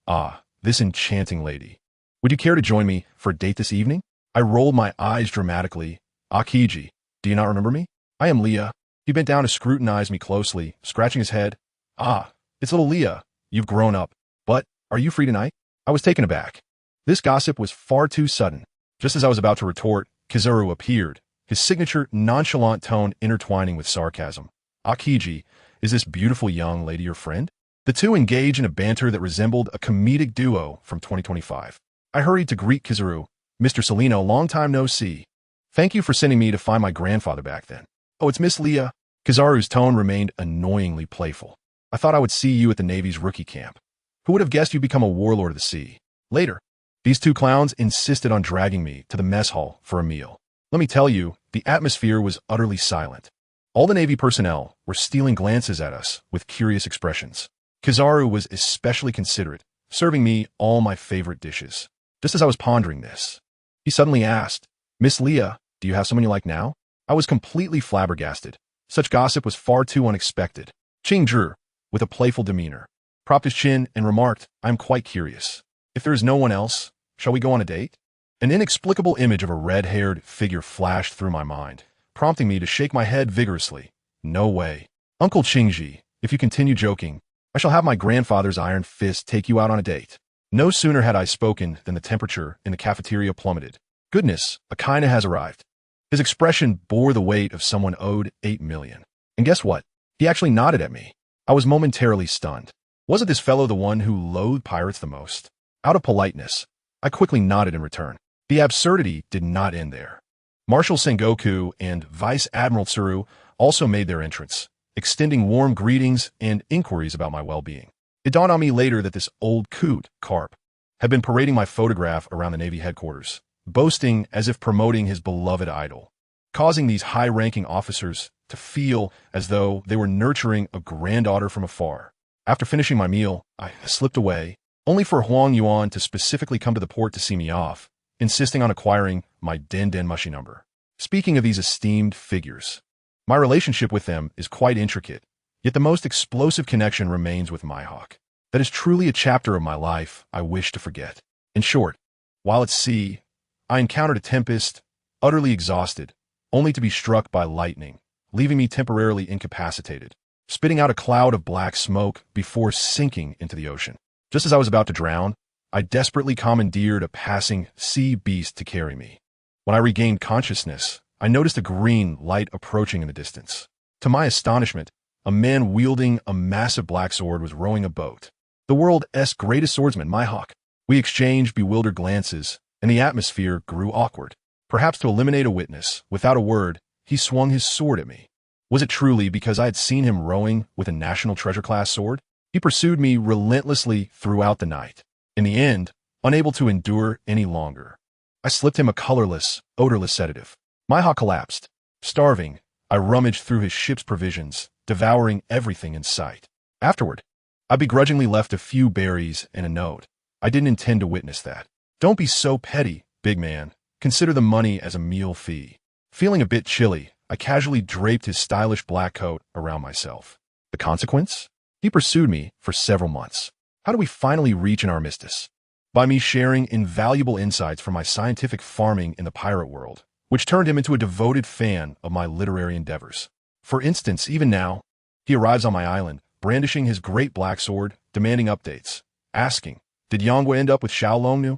"Ah, this enchanting lady. Would you care to join me for a date this evening?" I rolled my eyes dramatically. "Akiji, do you not remember me? I am Leah." He bent down to scrutinize me closely, scratching his head. "Ah, it's little Leah. You've grown up. But, are you free tonight?" I was taken aback. This gossip was far too sudden. Just as I was about to retort, Kizaru appeared, his signature nonchalant tone intertwining with sarcasm. "Akiji, is this beautiful young lady your friend?" The two engaged in a banter that resembled a comedic duo from 2025. I hurried to greet Kizaru. "Mr. Salino, long time no see. Thank you for sending me to find my grandfather back then." "Oh, it's Miss Leah." Kizaru's tone remained annoyingly playful. "I thought I would see you at the Navy's rookie camp. Who would have guessed you'd become a warlord of the sea?" Later, these 2 clowns insisted on dragging me to the mess hall for a meal. Let me tell you, the atmosphere was utterly silent. All the Navy personnel were stealing glances at us with curious expressions. Kizaru was especially considerate, serving me all my favorite dishes. Just as I was pondering this, he suddenly asked, "Miss Leah, do you have someone you like now?" I was completely flabbergasted. Such gossip was far too unexpected. Ching drew, with a playful demeanor, propped his chin and remarked, "I am quite curious. If there is no one else, shall we go on a date?" An inexplicable image of a red-haired figure flashed through my mind, prompting me to shake my head vigorously. "No way. Uncle Chingji, if you continue joking, I shall have my grandfather's iron fist take you out on a date." No sooner had I spoken than the temperature in the cafeteria plummeted. Goodness, Akaina has arrived. His expression bore the weight of someone owed 8 million. And guess what? He actually nodded at me. I was momentarily stunned. Wasn't this fellow the one who loathed pirates the most? Out of politeness, I quickly nodded in return. The absurdity did not end there. Marshal Sengoku and Vice Admiral Tsuru also made their entrance, extending warm greetings and inquiries about my well-being. It dawned on me later that this old coot, Carp, had been parading my photograph around the Navy headquarters, boasting as if promoting his beloved idol, causing these high-ranking officers to feel as though they were nurturing a granddaughter from afar. After finishing my meal, I slipped away, only for Huang Yuan to specifically come to the port to see me off, insisting on acquiring my Den Mushy number. Speaking of these esteemed figures, my relationship with them is quite intricate, yet the most explosive connection remains with Mihawk. That is truly a chapter of my life I wish to forget. In short, while at sea, I encountered a tempest, utterly exhausted, only to be struck by lightning, leaving me temporarily incapacitated, spitting out a cloud of black smoke before sinking into the ocean. Just as I was about to drown, I desperately commandeered a passing sea beast to carry me. When I regained consciousness, I noticed a green light approaching in the distance. To my astonishment, a man wielding a massive black sword was rowing a boat. The world's greatest swordsman, Mihawk. We exchanged bewildered glances, and the atmosphere grew awkward. Perhaps to eliminate a witness, without a word, he swung his sword at me. Was it truly because I had seen him rowing with a National Treasure-class sword? He pursued me relentlessly throughout the night. In the end, unable to endure any longer, I slipped him a colorless, odorless sedative. Mihawk collapsed. Starving, I rummaged through his ship's provisions, devouring everything in sight. Afterward, I begrudgingly left a few berries and a note. I didn't intend to witness that. Don't be so petty, big man. Consider the money as a meal fee. Feeling a bit chilly, I casually draped his stylish black coat around myself. The consequence? He pursued me for several months. How do we finally reach an armistice? By me sharing invaluable insights from my scientific farming in the pirate world, which turned him into a devoted fan of my literary endeavors. For instance, even now, he arrives on my island, brandishing his great black sword, demanding updates, asking, did Yonghui end up with Xiaolongnu?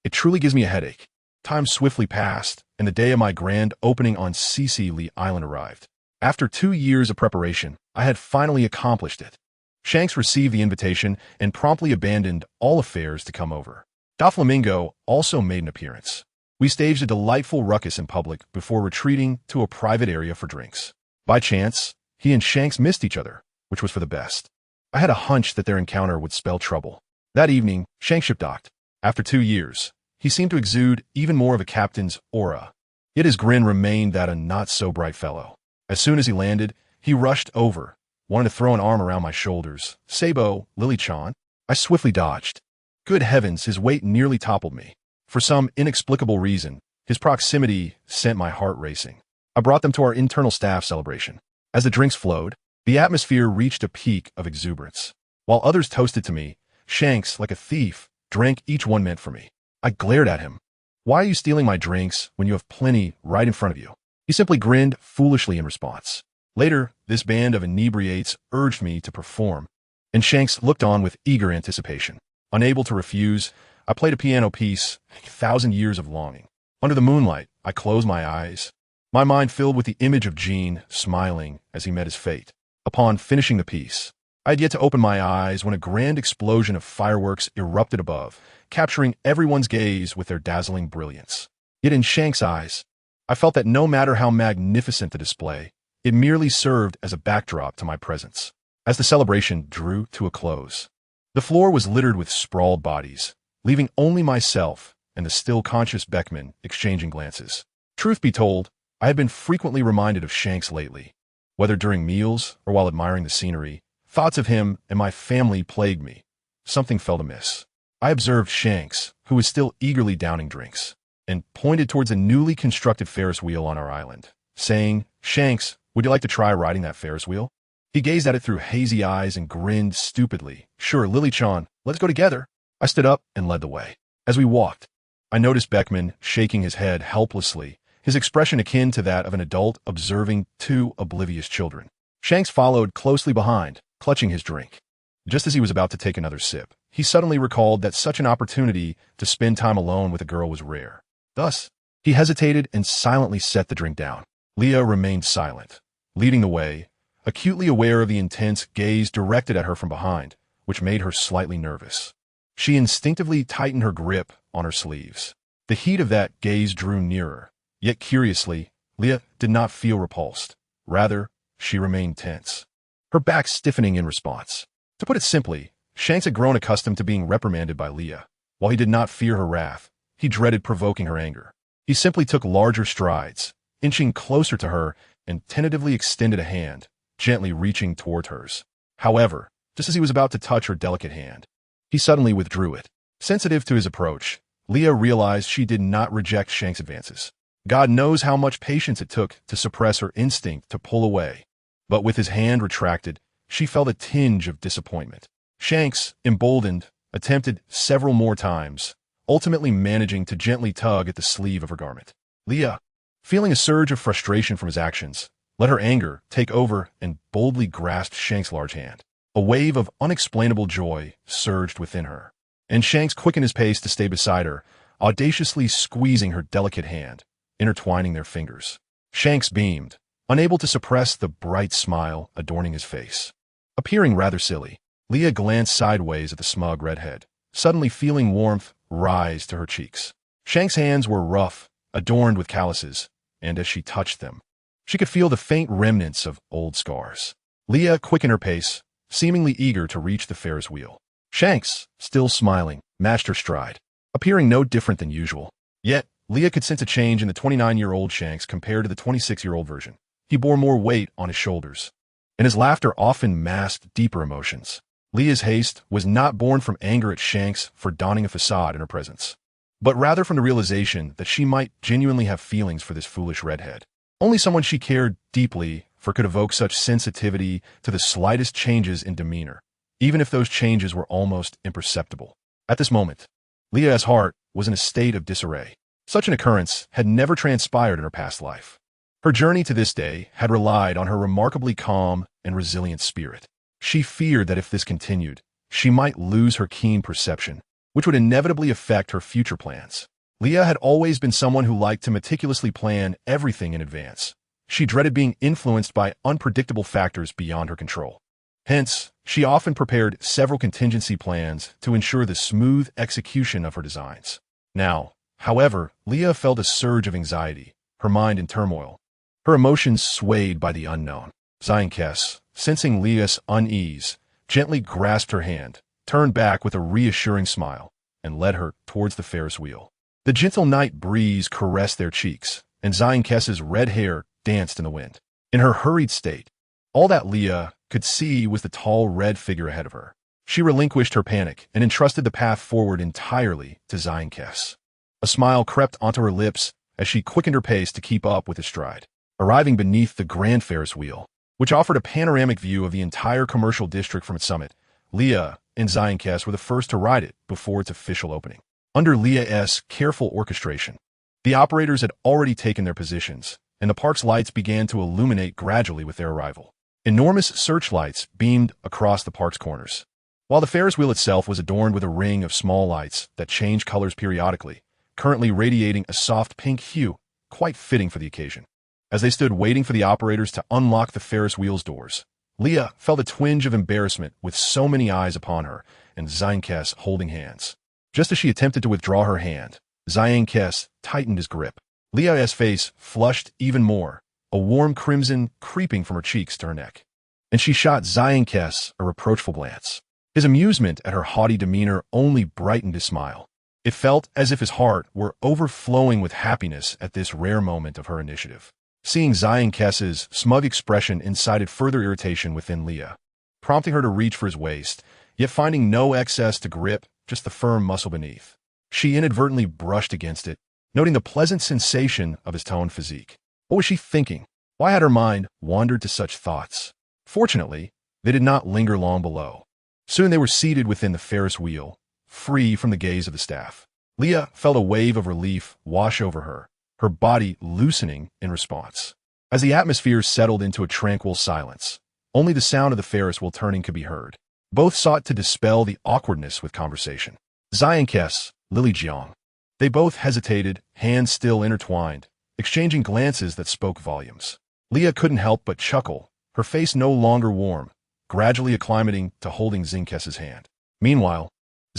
It truly gives me a headache. Time swiftly passed, and the day of my grand opening on Cece Li Island arrived. After 2 years of preparation, I had finally accomplished it. Shanks received the invitation and promptly abandoned all affairs to come over. Doflamingo also made an appearance. We staged a delightful ruckus in public before retreating to a private area for drinks. By chance, he and Shanks missed each other, which was for the best. I had a hunch that their encounter would spell trouble. That evening, Shanks ship-docked. After 2 years, he seemed to exude even more of a captain's aura. Yet his grin remained that a not-so-bright fellow. As soon as he landed, he rushed over, wanted to throw an arm around my shoulders. Sabo, Lily-chan. I swiftly dodged. Good heavens, his weight nearly toppled me. For some inexplicable reason, his proximity sent my heart racing. I brought them to our internal staff celebration. As the drinks flowed, the atmosphere reached a peak of exuberance. While others toasted to me, Shanks, like a thief, drank each one meant for me. I glared at him. Why are you stealing my drinks when you have plenty right in front of you? He simply grinned foolishly in response. Later, this band of inebriates urged me to perform, and Shanks looked on with eager anticipation. Unable to refuse, I played a piano piece, 1,000 Years of Longing. Under the moonlight, I closed my eyes, my mind filled with the image of Jean smiling as he met his fate. Upon finishing the piece, I had yet to open my eyes when a grand explosion of fireworks erupted above, capturing everyone's gaze with their dazzling brilliance. Yet in Shanks' eyes, I felt that no matter how magnificent the display, it merely served as a backdrop to my presence. As the celebration drew to a close, the floor was littered with sprawled bodies, leaving only myself and the still conscious Beckman exchanging glances. Truth be told, I had been frequently reminded of Shanks lately. Whether during meals or while admiring the scenery, thoughts of him and my family plagued me. Something felt amiss. I observed Shanks, who was still eagerly downing drinks, and pointed towards a newly constructed Ferris wheel on our island, saying, Shanks, would you like to try riding that Ferris wheel? He gazed at it through hazy eyes and grinned stupidly. Sure, Lily-chan, let's go together. I stood up and led the way. As we walked, I noticed Beckman shaking his head helplessly, his expression akin to that of an adult observing 2 oblivious children. Shanks followed closely behind, clutching his drink. Just as he was about to take another sip, he suddenly recalled that such an opportunity to spend time alone with a girl was rare. Thus, he hesitated and silently set the drink down. Leah remained silent, leading the way, acutely aware of the intense gaze directed at her from behind, which made her slightly nervous. She instinctively tightened her grip on her sleeves. The heat of that gaze drew nearer, yet curiously, Leah did not feel repulsed. Rather, she remained tense. her back stiffening in response. To put it simply, Shanks had grown accustomed to being reprimanded by Leah. While he did not fear her wrath, he dreaded provoking her anger. He simply took larger strides, inching closer to her and tentatively extended a hand, gently reaching toward hers. However, just as he was about to touch her delicate hand, he suddenly withdrew it. Sensitive to his approach, Leah realized she did not reject Shanks' advances. God knows how much patience it took to suppress her instinct to pull away. But with his hand retracted, she felt a tinge of disappointment. Shanks, emboldened, attempted several more times, ultimately managing to gently tug at the sleeve of her garment. Leah, feeling a surge of frustration from his actions, let her anger take over and boldly grasped Shanks' large hand. A wave of unexplainable joy surged within her, and Shanks quickened his pace to stay beside her, audaciously squeezing her delicate hand, intertwining their fingers. Shanks beamed, unable to suppress the bright smile adorning his face. Appearing rather silly, Leah glanced sideways at the smug redhead, suddenly feeling warmth rise to her cheeks. Shanks' hands were rough, adorned with calluses, and as she touched them, she could feel the faint remnants of old scars. Leah quickened her pace, seemingly eager to reach the Ferris wheel. Shanks, still smiling, matched her stride, appearing no different than usual. Yet, Leah could sense a change in the 29-year-old Shanks compared to the 26-year-old version. He bore more weight on his shoulders, and his laughter often masked deeper emotions. Leah's haste was not born from anger at Shanks for donning a facade in her presence, but rather from the realization that she might genuinely have feelings for this foolish redhead. Only someone she cared deeply for could evoke such sensitivity to the slightest changes in demeanor, even if those changes were almost imperceptible. At this moment, Leah's heart was in a state of disarray. Such an occurrence had never transpired in her past life. Her journey to this day had relied on her remarkably calm and resilient spirit. She feared that if this continued, she might lose her keen perception, which would inevitably affect her future plans. Leah had always been someone who liked to meticulously plan everything in advance. She dreaded being influenced by unpredictable factors beyond her control. Hence, she often prepared several contingency plans to ensure the smooth execution of her designs. Now, however, Leah felt a surge of anxiety, her mind in turmoil, her emotions swayed by the unknown. Zainkes, sensing Leah's unease, gently grasped her hand, turned back with a reassuring smile, and led her towards the Ferris wheel. The gentle night breeze caressed their cheeks, and Zainkes's red hair danced in the wind. In her hurried state, all that Leah could see was the tall red figure ahead of her. She relinquished her panic and entrusted the path forward entirely to Zainkes. A smile crept onto her lips as she quickened her pace to keep up with his stride. Arriving beneath the grand Ferris wheel, which offered a panoramic view of the entire commercial district from its summit, Leah and Zainkes were the first to ride it before its official opening. Under Leah's careful orchestration, the operators had already taken their positions, and the park's lights began to illuminate gradually with their arrival. Enormous searchlights beamed across the park's corners, while the Ferris wheel itself was adorned with a ring of small lights that changed colors periodically, currently radiating a soft pink hue, quite fitting for the occasion. As they stood waiting for the operators to unlock the Ferris wheel's doors, Leah felt a twinge of embarrassment with so many eyes upon her and Zainkes holding hands. Just as she attempted to withdraw her hand, Zainkes tightened his grip. Leah's face flushed even more, a warm crimson creeping from her cheeks to her neck, and she shot Zainkes a reproachful glance. His amusement at her haughty demeanor only brightened his smile. It felt as if his heart were overflowing with happiness at this rare moment of her initiative. Seeing Zainkes's smug expression incited further irritation within Leah, prompting her to reach for his waist, yet finding no excess to grip, just the firm muscle beneath. She inadvertently brushed against it, noting the pleasant sensation of his toned physique. What was she thinking? Why had her mind wandered to such thoughts? Fortunately, they did not linger long below. Soon they were seated within the Ferris wheel, free from the gaze of the staff. Leah felt a wave of relief wash over her, her body loosening in response. As the atmosphere settled into a tranquil silence, only the sound of the Ferris wheel turning could be heard. Both sought to dispel the awkwardness with conversation. Zainkes, Lily Jiang. They both hesitated, hands still intertwined, exchanging glances that spoke volumes. Leah couldn't help but chuckle, her face no longer warm, gradually acclimating to holding Zainkes's hand. Meanwhile,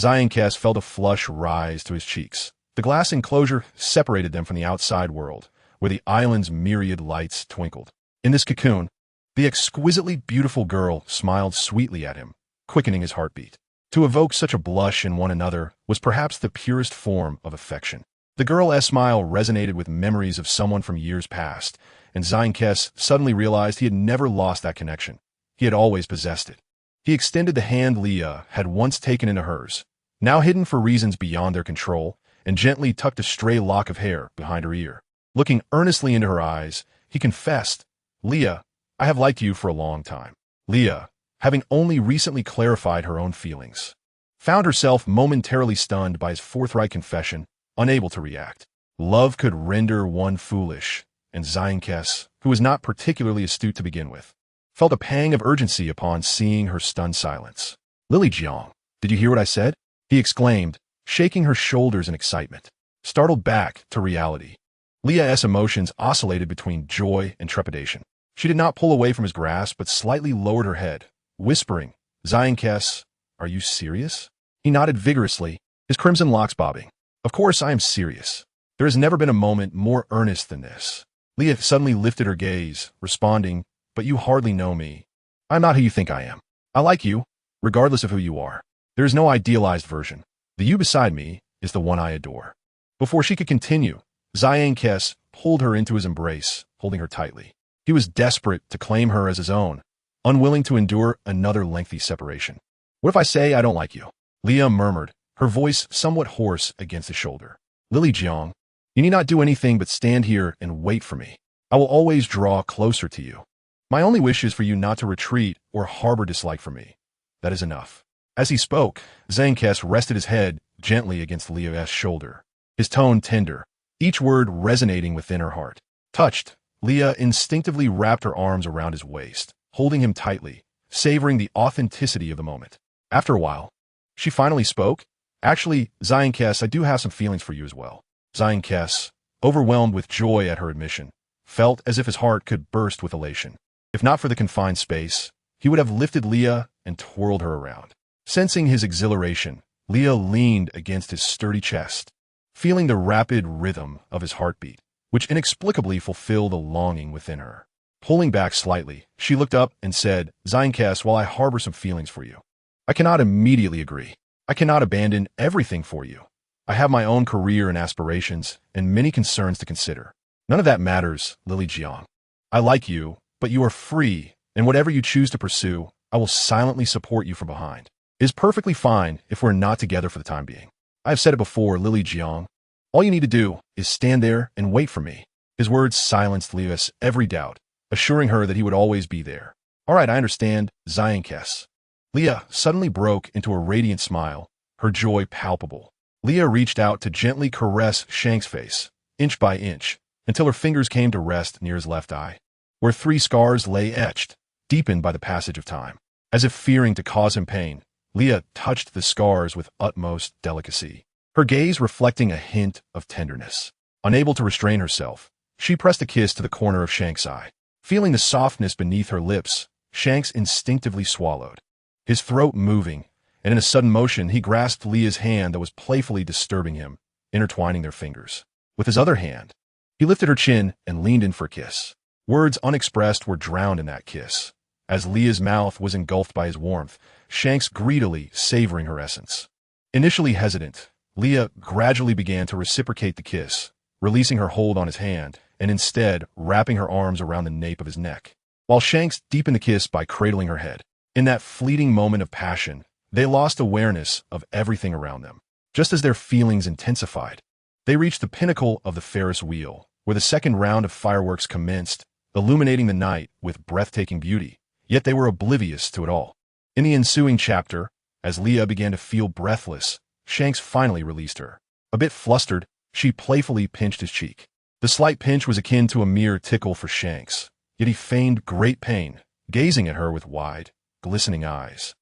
Zainkes felt a flush rise to his cheeks. The glass enclosure separated them from the outside world, where the island's myriad lights twinkled. In this cocoon, The exquisitely beautiful girl smiled sweetly at him, quickening his heartbeat. To evoke such a blush in one another was perhaps the purest form of affection. The girl's smile resonated with memories of someone from years past, and Zainkes suddenly realized he had never lost that connection. He had always possessed it. He extended the hand Leah had once taken into hers, now hidden for reasons beyond their control, and gently tucked a stray lock of hair behind her ear. Looking earnestly into her eyes, he confessed, "Leah, I have liked you for a long time." Leah, having only recently clarified her own feelings, found herself momentarily stunned by his forthright confession, unable to react. Love could render one foolish, and Zainkes, who was not particularly astute to begin with, felt a pang of urgency upon seeing her stunned silence. "Lily Jiang, did you hear what I said?" he exclaimed, shaking her shoulders in excitement. Startled back to reality, Leah's emotions oscillated between joy and trepidation. She did not pull away from his grasp, but slightly lowered her head, whispering, "Zainkes, are you serious?" He nodded vigorously, his crimson locks bobbing. "Of course I am serious. There has never been a moment more earnest than this." Leah suddenly lifted her gaze, responding, "But you hardly know me. I am not who you think I am. I like you, regardless of who you are. There is no idealized version. The you beside me is the one I adore." Before she could continue, Zainkes pulled her into his embrace, holding her tightly. He was desperate to claim her as his own, unwilling to endure another lengthy separation. "What if I say I don't like you?" Leah murmured, her voice somewhat hoarse against his shoulder. "Lily Jiang, you need not do anything but stand here and wait for me. I will always draw closer to you. My only wish is for you not to retreat or harbor dislike for me. That is enough." As he spoke, Zainkes rested his head gently against Leah's shoulder, his tone tender, each word resonating within her heart. Touched, Leah instinctively wrapped her arms around his waist, holding him tightly, savoring the authenticity of the moment. After a while, she finally spoke, "Actually, Zainkes, I do have some feelings for you as well." Zainkes, overwhelmed with joy at her admission, felt as if his heart could burst with elation. If not for the confined space, he would have lifted Leah and twirled her around. Sensing his exhilaration, Leah leaned against his sturdy chest, feeling the rapid rhythm of his heartbeat, which inexplicably fulfilled the longing within her. Pulling back slightly, she looked up and said, "Zainkes, while I harbor some feelings for you, I cannot immediately agree. I cannot abandon everything for you. I have my own career and aspirations, and many concerns to consider. None of that matters, Lily Jiang. I like you, but you are free, and whatever you choose to pursue, I will silently support you from behind. It is perfectly fine if we're not together for the time being. I have said it before, Lily Jiang. All you need to do is stand there and wait for me." His words silenced Leah's every doubt, assuring her that he would always be there. "All right, I understand, Zainkes." Leah suddenly broke into a radiant smile, her joy palpable. Leah reached out to gently caress Shank's face, inch by inch, until her fingers came to rest near his left eye, where 3 scars lay etched, deepened by the passage of time. As if fearing to cause him pain, Leah touched the scars with utmost delicacy, her gaze reflecting a hint of tenderness. Unable to restrain herself, she pressed a kiss to the corner of Shank's eye. Feeling the softness beneath her lips, Shanks instinctively swallowed, his throat moving, and in a sudden motion he grasped Leah's hand that was playfully disturbing him, intertwining their fingers. With his other hand, he lifted her chin and leaned in for a kiss. Words unexpressed were drowned in that kiss. As Leah's mouth was engulfed by his warmth, Shanks greedily savoring her essence. Initially hesitant, Leah gradually began to reciprocate the kiss, releasing her hold on his hand, and instead wrapping her arms around the nape of his neck, while Shanks deepened the kiss by cradling her head. In that fleeting moment of passion, they lost awareness of everything around them. Just as their feelings intensified, they reached the pinnacle of the Ferris wheel, where the second round of fireworks commenced, illuminating the night with breathtaking beauty, yet they were oblivious to it all. In the ensuing chapter, as Leah began to feel breathless, Shanks finally released her. A bit flustered, she playfully pinched his cheek. The slight pinch was akin to a mere tickle for Shanks, yet he feigned great pain, gazing at her with wide, glistening eyes.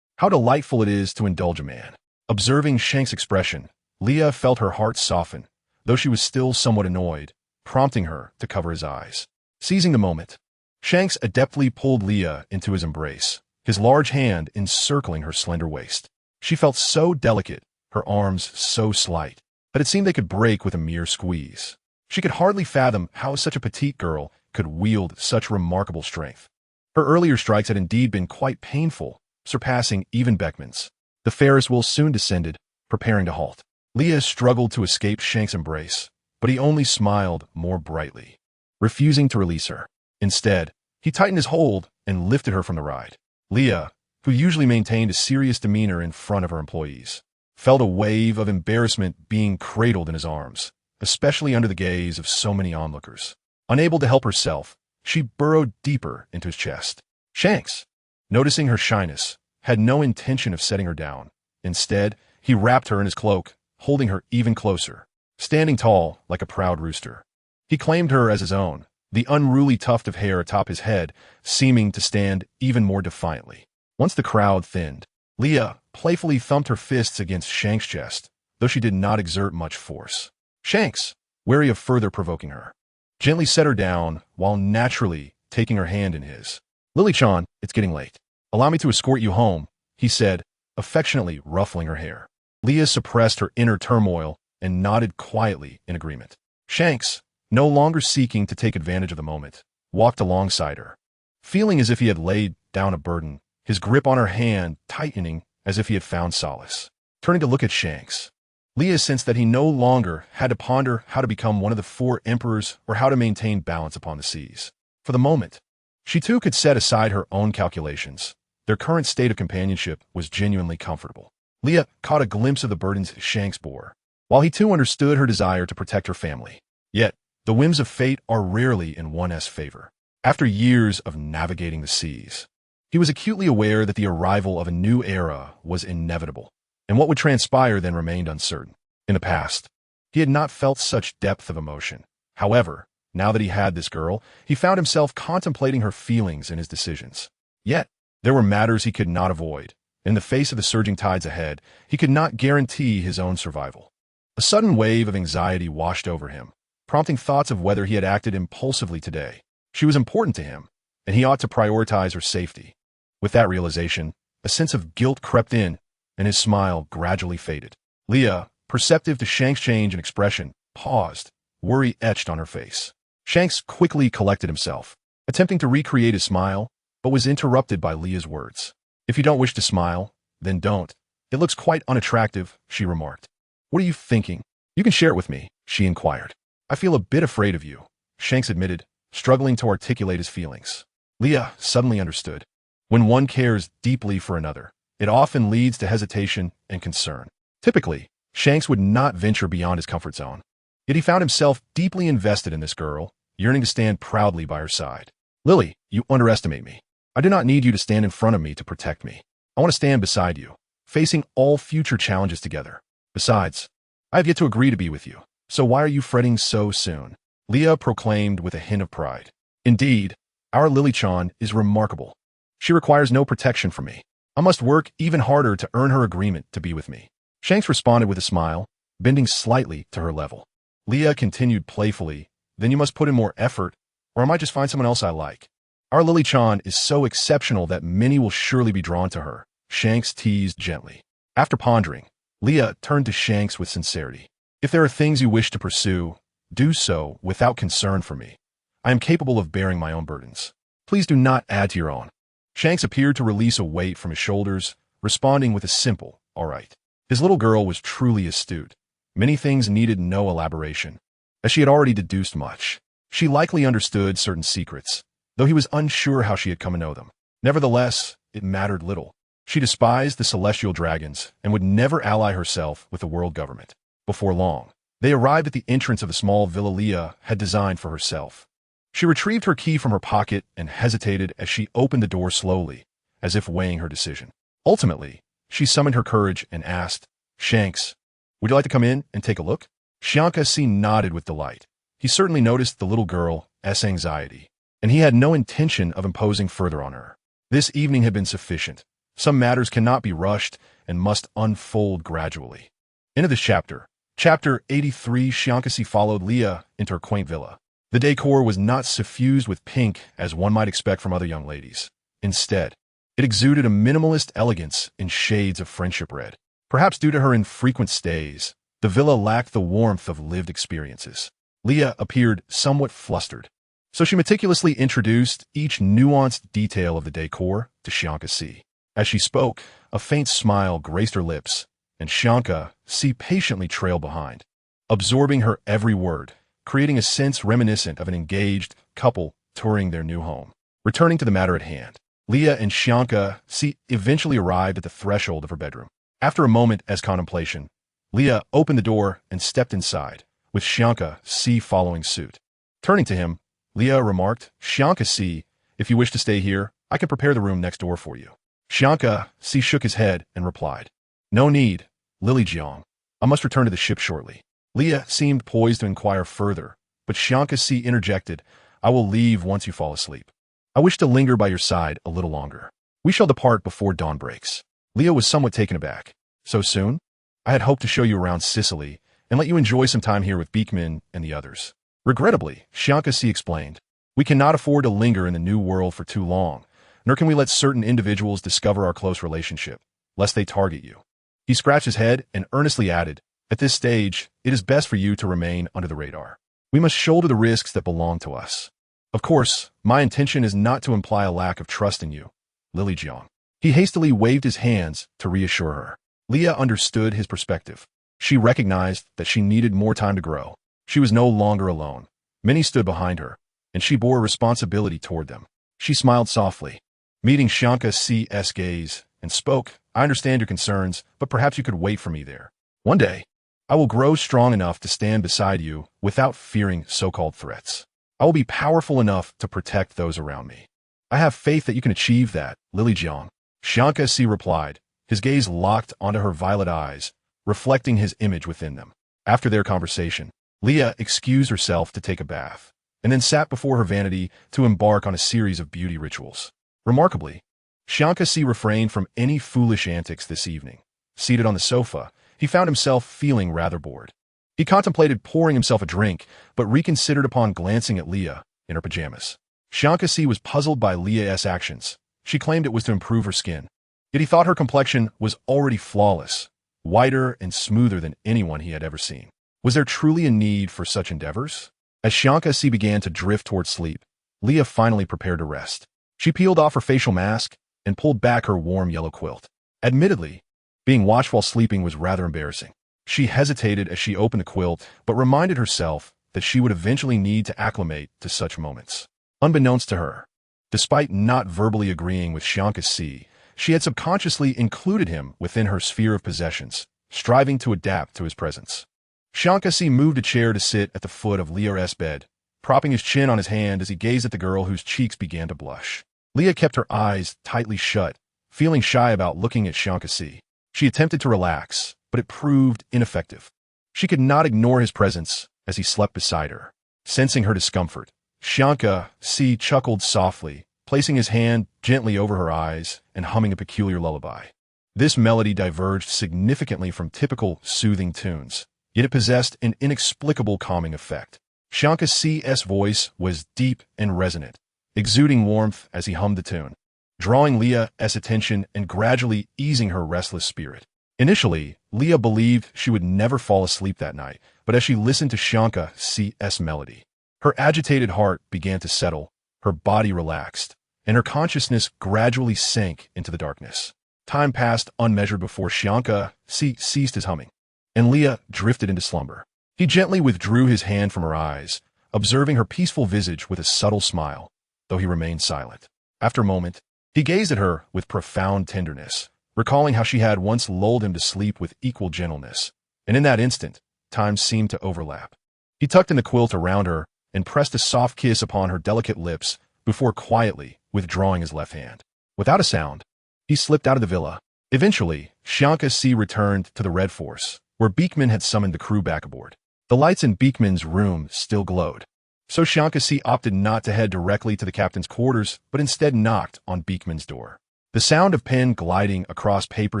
How delightful it is to indulge a man. Observing Shanks' expression, Leah felt her heart soften, though she was still somewhat annoyed, prompting her to cover his eyes. Seizing the moment, Shanks adeptly pulled Leah into his embrace, his large hand encircling her slender waist. She felt so delicate, her arms so slight, that it seemed they could break with a mere squeeze. She could hardly fathom how such a petite girl could wield such remarkable strength. Her earlier strikes had indeed been quite painful, surpassing even Beckman's. The Ferris wheel soon descended, preparing to halt. Leah struggled to escape Shank's embrace, but he only smiled more brightly, refusing to release her. Instead, he tightened his hold and lifted her from the ride. Leah, who usually maintained a serious demeanor in front of her employees, felt a wave of embarrassment being cradled in his arms, especially under the gaze of so many onlookers. Unable to help herself, she burrowed deeper into his chest. Shanks, noticing her shyness, had no intention of setting her down. Instead, he wrapped her in his cloak, holding her even closer, standing tall like a proud rooster. He claimed her as his own, the unruly tuft of hair atop his head seeming to stand even more defiantly. Once the crowd thinned, Leah playfully thumped her fists against Shank's chest, though she did not exert much force. Shanks, wary of further provoking her, gently set her down while naturally taking her hand in his. Lily-chan, it's getting late. Allow me to escort you home, he said, affectionately ruffling her hair. Leah suppressed her inner turmoil and nodded quietly in agreement. Shanks, no longer seeking to take advantage of the moment, walked alongside her, feeling as if he had laid down a burden, his grip on her hand tightening as if he had found solace. Turning to look at Shanks, Leah sensed that he no longer had to ponder how to become one of the 4 emperors or how to maintain balance upon the seas. For the moment, she too could set aside her own calculations. Their current state of companionship was genuinely comfortable. Leah caught a glimpse of the burdens Shanks bore, while he too understood her desire to protect her family. Yet, the whims of fate are rarely in one's favor. After years of navigating the seas, he was acutely aware that the arrival of a new era was inevitable, and what would transpire then remained uncertain. In the past, he had not felt such depth of emotion. However, now that he had this girl, he found himself contemplating her feelings and his decisions. Yet, there were matters he could not avoid. In the face of the surging tides ahead, he could not guarantee his own survival. A sudden wave of anxiety washed over him, prompting thoughts of whether he had acted impulsively today. She was important to him, and he ought to prioritize her safety. With that realization, a sense of guilt crept in, and his smile gradually faded. Leah, perceptive to Shank's change in expression, paused, worry etched on her face. Shanks quickly collected himself, attempting to recreate his smile, but was interrupted by Leah's words. If you don't wish to smile, then don't. It looks quite unattractive, she remarked. What are you thinking? You can share it with me, she inquired. I feel a bit afraid of you, Shanks admitted, struggling to articulate his feelings. Leah suddenly understood. When one cares deeply for another, it often leads to hesitation and concern. Typically, Shanks would not venture beyond his comfort zone. Yet he found himself deeply invested in this girl, yearning to stand proudly by her side. Lily, you underestimate me. I do not need you to stand in front of me to protect me. I want to stand beside you, facing all future challenges together. Besides, I have yet to agree to be with you, so why are you fretting so soon? Leah proclaimed with a hint of pride. Indeed, our Lily-chan is remarkable. She requires no protection from me. I must work even harder to earn her agreement to be with me. Shanks responded with a smile, bending slightly to her level. Leah continued playfully, then you must put in more effort, or I might just find someone else I like. Our Lily-chan is so exceptional that many will surely be drawn to her, Shanks teased gently. After pondering, Leah turned to Shanks with sincerity. If there are things you wish to pursue, do so without concern for me. I am capable of bearing my own burdens. Please do not add to your own. Shanks appeared to release a weight from his shoulders, responding with a simple, all right. His little girl was truly astute. Many things needed no elaboration, as she had already deduced much. She likely understood certain secrets, though he was unsure how she had come to know them. Nevertheless, it mattered little. She despised the celestial dragons and would never ally herself with the world government. Before long, they arrived at the entrance of the small villa Leah had designed for herself. She retrieved her key from her pocket and hesitated as she opened the door slowly, as if weighing her decision. Ultimately, she summoned her courage and asked, Shanks, would you like to come in and take a look? Shankasi nodded with delight. He certainly noticed the little girl's anxiety, and he had no intention of imposing further on her. This evening had been sufficient. Some matters cannot be rushed and must unfold gradually. End of this chapter. Chapter 83. Shankasi followed Leah into her quaint villa. The decor was not suffused with pink as one might expect from other young ladies. Instead, it exuded a minimalist elegance in shades of friendship red. Perhaps due to her infrequent stays, the villa lacked the warmth of lived experiences. Leah appeared somewhat flustered, So she meticulously introduced each nuanced detail of the decor to Xianka C. As she spoke, a faint smile graced her lips, and Xianka C patiently trailed behind, absorbing her every word, creating a sense reminiscent of an engaged couple touring their new home. Returning to the matter at hand, Leah and Xianka C eventually arrived at the threshold of her bedroom. After a moment as contemplation, Leah opened the door and stepped inside, with Xianka C following suit. Turning to him, Leah remarked, "Xianka C, if you wish to stay here, I can prepare the room next door for you." Xianka C shook his head and replied, "No need, Lily Jiang. I must return to the ship shortly." Leah seemed poised to inquire further, but Xianka C interjected, "I will leave once you fall asleep. I wish to linger by your side a little longer. We shall depart before dawn breaks." Leah was somewhat taken aback. "So soon? I had hoped to show you around Sicily and let you enjoy some time here with Beekman and the others." Regrettably, Xianka C explained, "We cannot afford to linger in the new world for too long, nor can we let certain individuals discover our close relationship, lest they target you." He scratched his head and earnestly added, "At this stage, it is best for you to remain under the radar. We must shoulder the risks that belong to us. Of course, my intention is not to imply a lack of trust in you, Lily Jiang." He hastily waved his hands to reassure her. Leah understood his perspective. She recognized that she needed more time to grow. She was no longer alone. Many stood behind her, and she bore a responsibility toward them. She smiled softly, meeting Xianka C's gaze, and spoke, "I understand your concerns, but perhaps you could wait for me there. One day, I will grow strong enough to stand beside you without fearing so-called threats. I will be powerful enough to protect those around me. I have faith that you can achieve that, Lily Jiang." Xianka C replied, his gaze locked onto her violet eyes, reflecting his image within them. After their conversation, Leah excused herself to take a bath, and then sat before her vanity to embark on a series of beauty rituals. Remarkably, Xianka C refrained from any foolish antics this evening. Seated on the sofa, he found himself feeling rather bored. He contemplated pouring himself a drink, but reconsidered upon glancing at Leah in her pajamas. Xianka C was puzzled by Leah's actions. She claimed it was to improve her skin, yet he thought her complexion was already flawless, whiter and smoother than anyone he had ever seen. Was there truly a need for such endeavors? As Xianka C began to drift toward sleep, Leah finally prepared to rest. She peeled off her facial mask and pulled back her warm yellow quilt. Admittedly, being watched while sleeping was rather embarrassing. She hesitated as she opened the quilt, but reminded herself that she would eventually need to acclimate to such moments. Unbeknownst to her, despite not verbally agreeing with Xianka C, she had subconsciously included him within her sphere of possessions, striving to adapt to his presence. Xianka C moved a chair to sit at the foot of Leah's bed, propping his chin on his hand as he gazed at the girl whose cheeks began to blush. Leah kept her eyes tightly shut, feeling shy about looking at Xianka C. She attempted to relax, but it proved ineffective. She could not ignore his presence as he slept beside her. Sensing her discomfort, Xianka C chuckled softly, placing his hand gently over her eyes and humming a peculiar lullaby. This melody diverged significantly from typical soothing tunes, yet it possessed an inexplicable calming effect. Xianka C's voice was deep and resonant, exuding warmth as he hummed the tune, drawing Leah's attention and gradually easing her restless spirit. Initially, Leah believed she would never fall asleep that night, but as she listened to Xianka C's melody, her agitated heart began to settle, her body relaxed, and her consciousness gradually sank into the darkness. Time passed unmeasured before Xianka C ceased his humming, and Leah drifted into slumber. He gently withdrew his hand from her eyes, observing her peaceful visage with a subtle smile, though he remained silent. After a moment, he gazed at her with profound tenderness, recalling how she had once lulled him to sleep with equal gentleness, and in that instant, time seemed to overlap. He tucked in the quilt around her and pressed a soft kiss upon her delicate lips before quietly withdrawing his left hand. Without a sound, he slipped out of the villa. Eventually, Xianka C returned to the Red Force, where Beekman had summoned the crew back aboard. The lights in Beekman's room still glowed, so Xianka C opted not to head directly to the captain's quarters, but instead knocked on Beekman's door. The sound of pen gliding across paper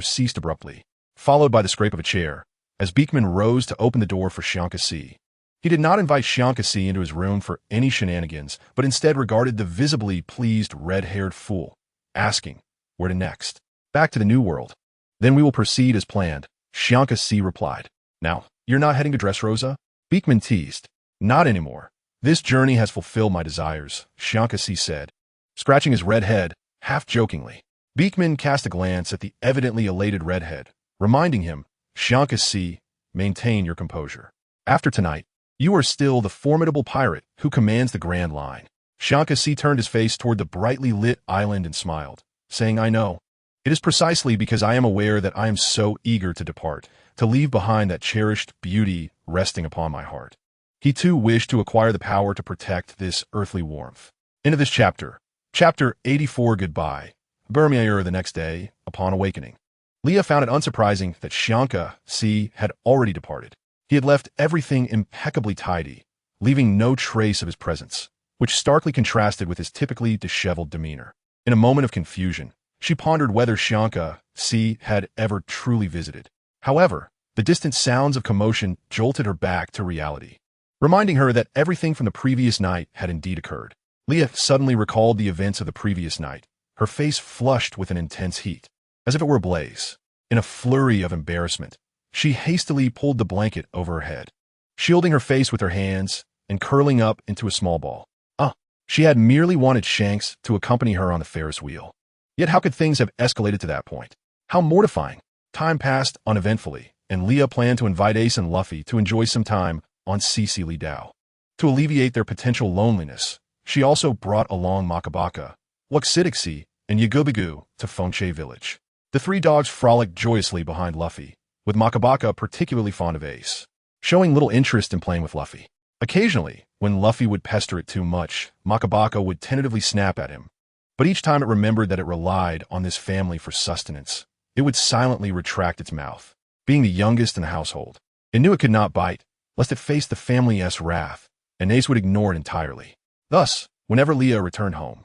ceased abruptly, followed by the scrape of a chair, as Beekman rose to open the door for Xianka C. He did not invite Xianka C into his room for any shenanigans, but instead regarded the visibly pleased red-haired fool, asking, "Where to next?" "Back to the New World. Then we will proceed as planned," Xianka C replied. "Now, you're not heading to Dressrosa?" Beekman teased. "Not anymore. This journey has fulfilled my desires, Xianka Si said, scratching his red head, half jokingly. Beekman cast a glance at the evidently elated redhead, reminding him, Xianka Si, maintain your composure. After tonight, you are still the formidable pirate who commands the Grand Line. Xianka Si turned his face toward the brightly lit island and smiled, saying, I know. It is precisely because I am aware that I am so eager to depart, to leave behind that cherished beauty resting upon my heart. He too wished to acquire the power to protect this earthly warmth. End of this chapter. Chapter 84 Goodbye. Burmeier the next day, upon awakening. Leah found it unsurprising that Xianka Si had already departed. He had left everything impeccably tidy, leaving no trace of his presence, which starkly contrasted with his typically disheveled demeanor. In a moment of confusion, she pondered whether Xianka Si had ever truly visited. However, the distant sounds of commotion jolted her back to reality, reminding her that everything from the previous night had indeed occurred. Leah suddenly recalled the events of the previous night, her face flushed with an intense heat, as if it were ablaze. In a flurry of embarrassment, she hastily pulled the blanket over her head, shielding her face with her hands and curling up into a small ball. She had merely wanted Shanks to accompany her on the Ferris wheel. Yet how could things have escalated to that point? How mortifying. Time passed uneventfully, and Leah planned to invite Ace and Luffy to enjoy some time on Cece Lee Dao. To alleviate their potential loneliness, she also brought along Makabaka, Luxidixi, and Yagubigu to Fengche Village. The three dogs frolicked joyously behind Luffy, with Makabaka particularly fond of Ace, showing little interest in playing with Luffy. Occasionally, when Luffy would pester it too much, Makabaka would tentatively snap at him, but each time it remembered that it relied on this family for sustenance, it would silently retract its mouth. Being the youngest in the household, it knew it could not bite, lest it face the family's wrath, and Ace would ignore it entirely. Thus, whenever Leah returned home,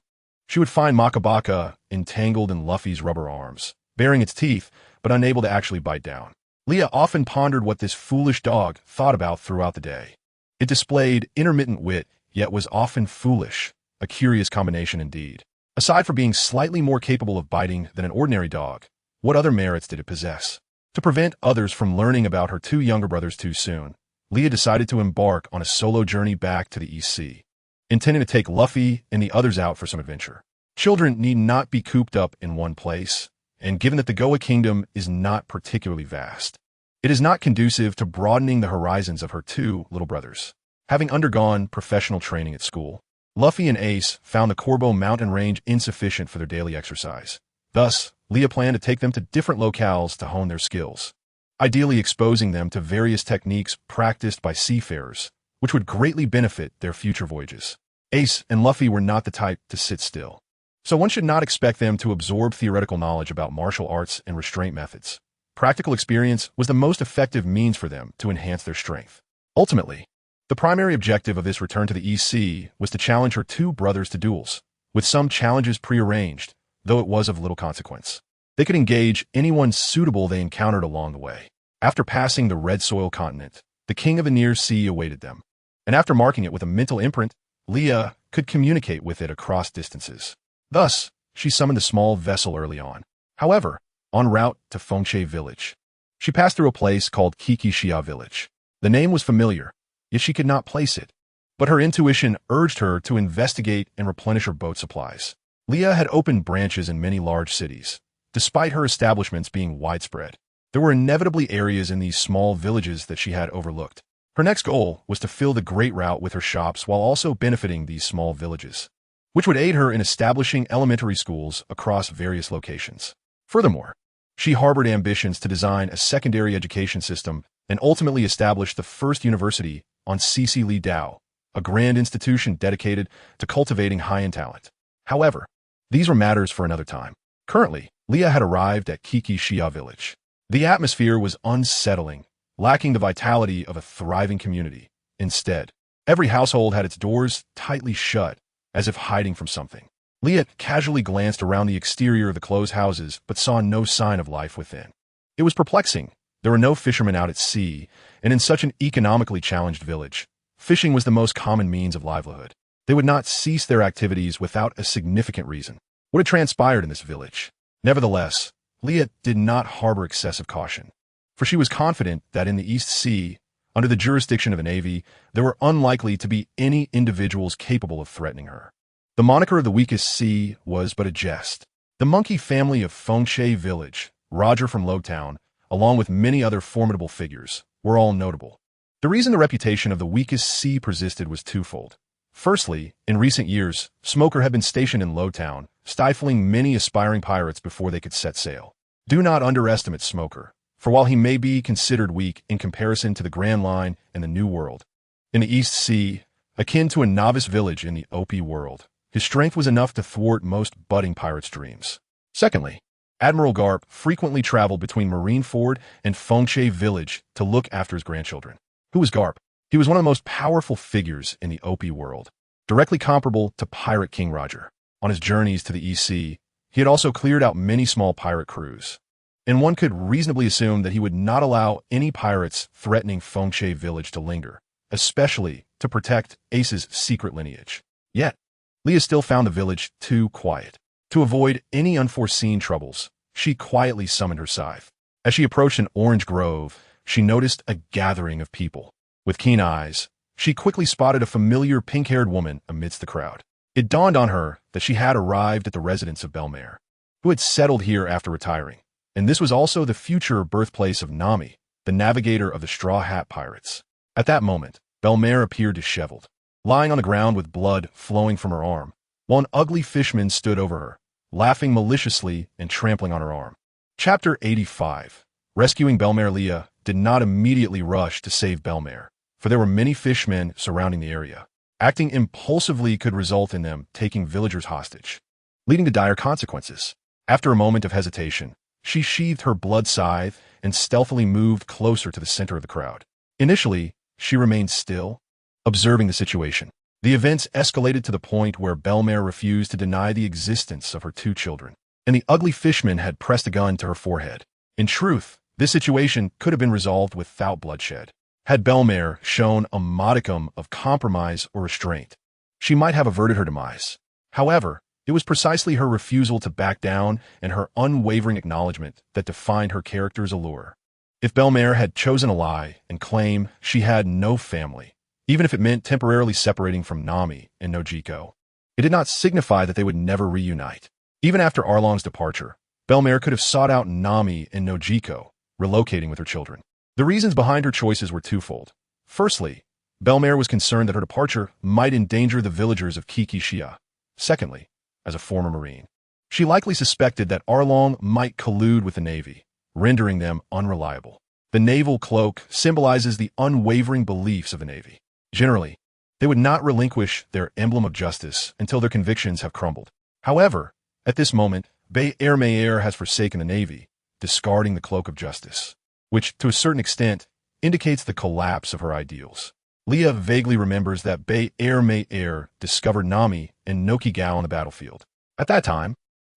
she would find Makabaka entangled in Luffy's rubber arms, baring its teeth, but unable to actually bite down. Leah often pondered what this foolish dog thought about throughout the day. It displayed intermittent wit, yet was often foolish, a curious combination indeed. Aside from being slightly more capable of biting than an ordinary dog, what other merits did it possess? To prevent others from learning about her two younger brothers too soon, Leah decided to embark on a solo journey back to the East Sea, intending to take Luffy and the others out for some adventure. Children need not be cooped up in one place, and given that the Goa Kingdom is not particularly vast, it is not conducive to broadening the horizons of her two little brothers. Having undergone professional training at school, Luffy and Ace found the Corbo mountain range insufficient for their daily exercise. Thus, Leah planned to take them to different locales to hone their skills, ideally exposing them to various techniques practiced by seafarers, which would greatly benefit their future voyages. Ace and Luffy were not the type to sit still, so one should not expect them to absorb theoretical knowledge about martial arts and restraint methods. Practical experience was the most effective means for them to enhance their strength. Ultimately, the primary objective of this return to the East Sea was to challenge her two brothers to duels, with some challenges prearranged, though it was of little consequence. They could engage anyone suitable they encountered along the way. After passing the Red Soil continent, the King of the Near Sea awaited them, and after marking it with a mental imprint, Leah could communicate with it across distances. Thus, she summoned a small vessel early on. However, en route to Fengche Village, she passed through a place called Kikishia Village. The name was familiar, yet she could not place it, but her intuition urged her to investigate and replenish her boat supplies. Leah had opened branches in many large cities, despite her establishments being widespread. There were inevitably areas in these small villages that she had overlooked. Her next goal was to fill the Great Route with her shops while also benefiting these small villages, which would aid her in establishing elementary schools across various locations. Furthermore, she harbored ambitions to design a secondary education system and ultimately establish the first university on Cece Lee Dao, a grand institution dedicated to cultivating high-end talent. However, these were matters for another time. Currently, Leah had arrived at Kikishia Village. The atmosphere was unsettling, lacking the vitality of a thriving community. Instead, every household had its doors tightly shut, as if hiding from something. Leah casually glanced around the exterior of the closed houses but saw no sign of life within. It was perplexing. There were no fishermen out at sea, and in such an economically challenged village, fishing was the most common means of livelihood. They would not cease their activities without a significant reason. What had transpired in this village? Nevertheless, Leah did not harbor excessive caution, for she was confident that in the East Sea, Under the jurisdiction of the Navy, there were unlikely to be any individuals capable of threatening her. The moniker of the weakest sea was but a jest. The monkey family of Fengshe Village, Roger from Lowtown, along with many other formidable figures, were all notable. The reason the reputation of the weakest sea persisted was twofold. Firstly, in recent years, Smoker had been stationed in Lowtown, stifling many aspiring pirates before they could set sail. Do not underestimate Smoker, for while he may be considered weak in comparison to the Grand Line and the New World, in the East Sea, akin to a novice village in the OP world, his strength was enough to thwart most budding pirates' dreams. Secondly, Admiral Garp frequently traveled between Marineford and Fengshe Village to look after his grandchildren. Who was Garp? He was one of the most powerful figures in the OP world, directly comparable to Pirate King Roger. On his journeys to the EC, he had also cleared out many small pirate crews, and one could reasonably assume that he would not allow any pirates threatening Fengshe Village to linger, especially to protect Ace's secret lineage. Yet, Leah still found the village too quiet. To avoid any unforeseen troubles, she quietly summoned her scythe. As she approached an orange grove, she noticed a gathering of people. With keen eyes, she quickly spotted a familiar pink-haired woman amidst the crowd. It dawned on her that she had arrived at the residence of Belmare, who had settled here after retiring, and this was also the future birthplace of Nami, the navigator of the Straw Hat Pirates. At that moment, Belmare appeared disheveled, lying on the ground with blood flowing from her arm, while an ugly fishman stood over her, laughing maliciously and trampling on her arm. Chapter 85. Rescuing Belmare. Leah did not immediately rush to save Belmare, for there were many fishmen surrounding the area. Acting impulsively could result in them taking villagers hostage, leading to dire consequences. After a moment of hesitation, she sheathed her blood scythe and stealthily moved closer to the center of the crowd. Initially, she remained still, observing the situation. The events escalated to the point where Belmare refused to deny the existence of her two children, and the ugly fishman had pressed a gun to her forehead. In truth, this situation could have been resolved without bloodshed. Had Belmare shown a modicum of compromise or restraint, she might have averted her demise. However, it was precisely her refusal to back down and her unwavering acknowledgement that defined her character's allure. If Belmare had chosen a lie and claimed she had no family, even if it meant temporarily separating from Nami and Nojiko, it did not signify that they would never reunite. Even after Arlong's departure, Belmare could have sought out Nami and Nojiko, relocating with her children. The reasons behind her choices were twofold. Firstly, Belmare was concerned that her departure might endanger the villagers of Kikishia. Secondly, as a former Marine, she likely suspected that Arlong might collude with the Navy, rendering them unreliable. The naval cloak symbolizes the unwavering beliefs of the Navy. Generally, they would not relinquish their emblem of justice until their convictions have crumbled. However, at this moment, Bay Ermayer has forsaken the Navy, discarding the cloak of justice, which, to a certain extent, indicates the collapse of her ideals. Leah vaguely remembers that Bay Ermayer discovered Nami and Nokigao on the battlefield. At that time,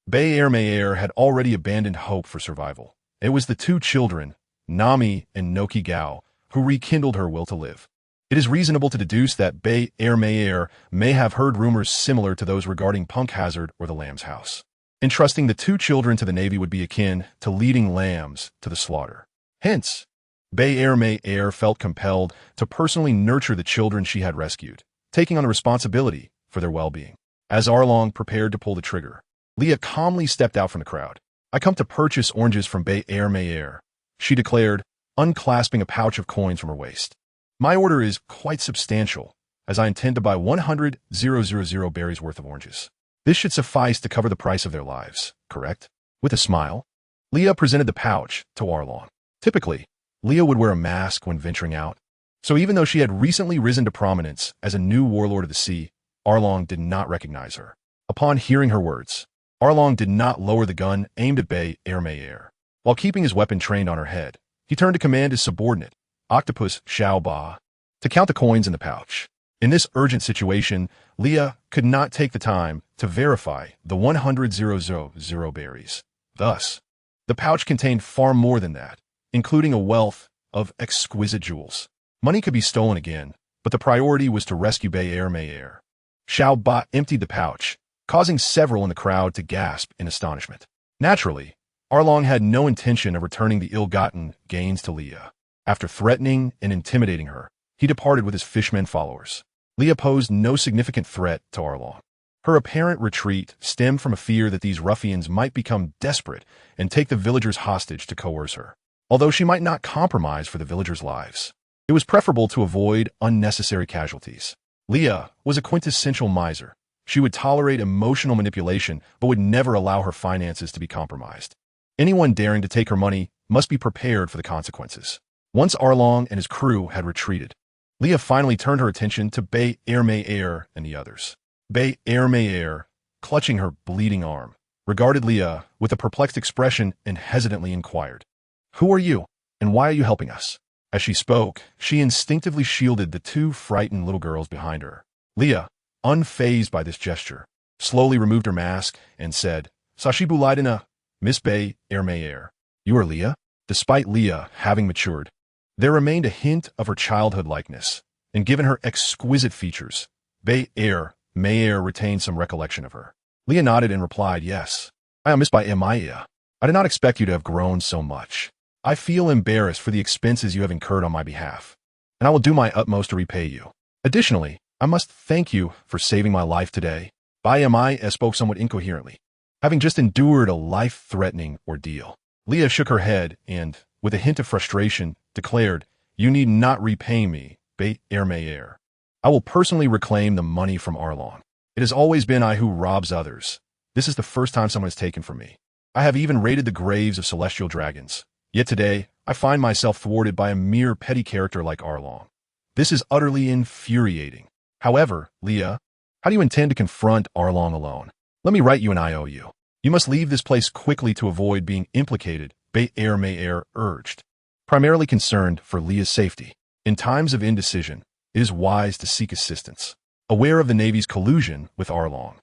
Bay Ermayer had already abandoned hope for survival. It was the two children, Nami and Nokigao, who rekindled her will to live. It is reasonable to deduce that Bay Ermayer may have heard rumors similar to those regarding Punk Hazard or the Lamb's House. Entrusting the two children to the Navy would be akin to leading lambs to the slaughter. Hence, Bay Ermayer felt compelled to personally nurture the children she had rescued, taking on the responsibility for their well-being. As Arlong prepared to pull the trigger, Leah calmly stepped out from the crowd. "I come to purchase oranges from Bay Ermayer," she declared, unclasping a pouch of coins from her waist. "My order is quite substantial, as I intend to buy 100,000 berries worth of oranges. This should suffice to cover the price of their lives, correct?" With a smile, Leah presented the pouch to Arlong. Typically, Leah would wear a mask when venturing out, so even though she had recently risen to prominence as a new warlord of the sea, Arlong did not recognize her. Upon hearing her words, Arlong did not lower the gun aimed at Bay Ermayer. While keeping his weapon trained on her head, he turned to command his subordinate, Octopus Xiao Ba, to count the coins in the pouch. In this urgent situation, Leah could not take the time to verify the 100,000 berries. Thus, the pouch contained far more than that, including a wealth of exquisite jewels. Money could be stolen again, but the priority was to rescue Bay Ermayer. Xiao Ba emptied the pouch, causing several in the crowd to gasp in astonishment. Naturally, Arlong had no intention of returning the ill-gotten gains to Leah. After threatening and intimidating her, he departed with his fishmen followers. Leah posed no significant threat to Arlong. Her apparent retreat stemmed from a fear that these ruffians might become desperate and take the villagers hostage to coerce her. Although she might not compromise for the villagers' lives, it was preferable to avoid unnecessary casualties. Leah was a quintessential miser. She would tolerate emotional manipulation but would never allow her finances to be compromised. Anyone daring to take her money must be prepared for the consequences. Once Arlong and his crew had retreated, Leah finally turned her attention to Bay Ermayer and the others. Bay Ermayer, clutching her bleeding arm, regarded Leah with a perplexed expression and hesitantly inquired, "Who are you, and why are you helping us?" As she spoke, she instinctively shielded the two frightened little girls behind her. Leah, unfazed by this gesture, slowly removed her mask and said, "Sashibu Lidina, Miss Bay Ermayer." "You are Leah?" Despite Leah having matured, there remained a hint of her childhood likeness, and given her exquisite features, Bay Ermayer retained some recollection of her. Leah nodded and replied, "Yes, I am Miss Bay Ermayer. I did not expect you to have grown so much. I feel embarrassed for the expenses you have incurred on my behalf, and I will do my utmost to repay you. Additionally, I must thank you for saving my life today." Bay Ermayer spoke somewhat incoherently, having just endured a life-threatening ordeal. Leah shook her head and, with a hint of frustration, declared, "You need not repay me, Bay Ermayer. I will personally reclaim the money from Arlong. It has always been I who robs others. This is the first time someone has taken from me. I have even raided the graves of celestial dragons. Yet today, I find myself thwarted by a mere petty character like Arlong. This is utterly infuriating. However, Leah, how do you intend to confront Arlong alone? Let me write you an IOU. You must leave this place quickly to avoid being implicated," Bay Ermayer urged, primarily concerned for Leah's safety. In times of indecision, it is wise to seek assistance. Aware of the Navy's collusion with Arlong,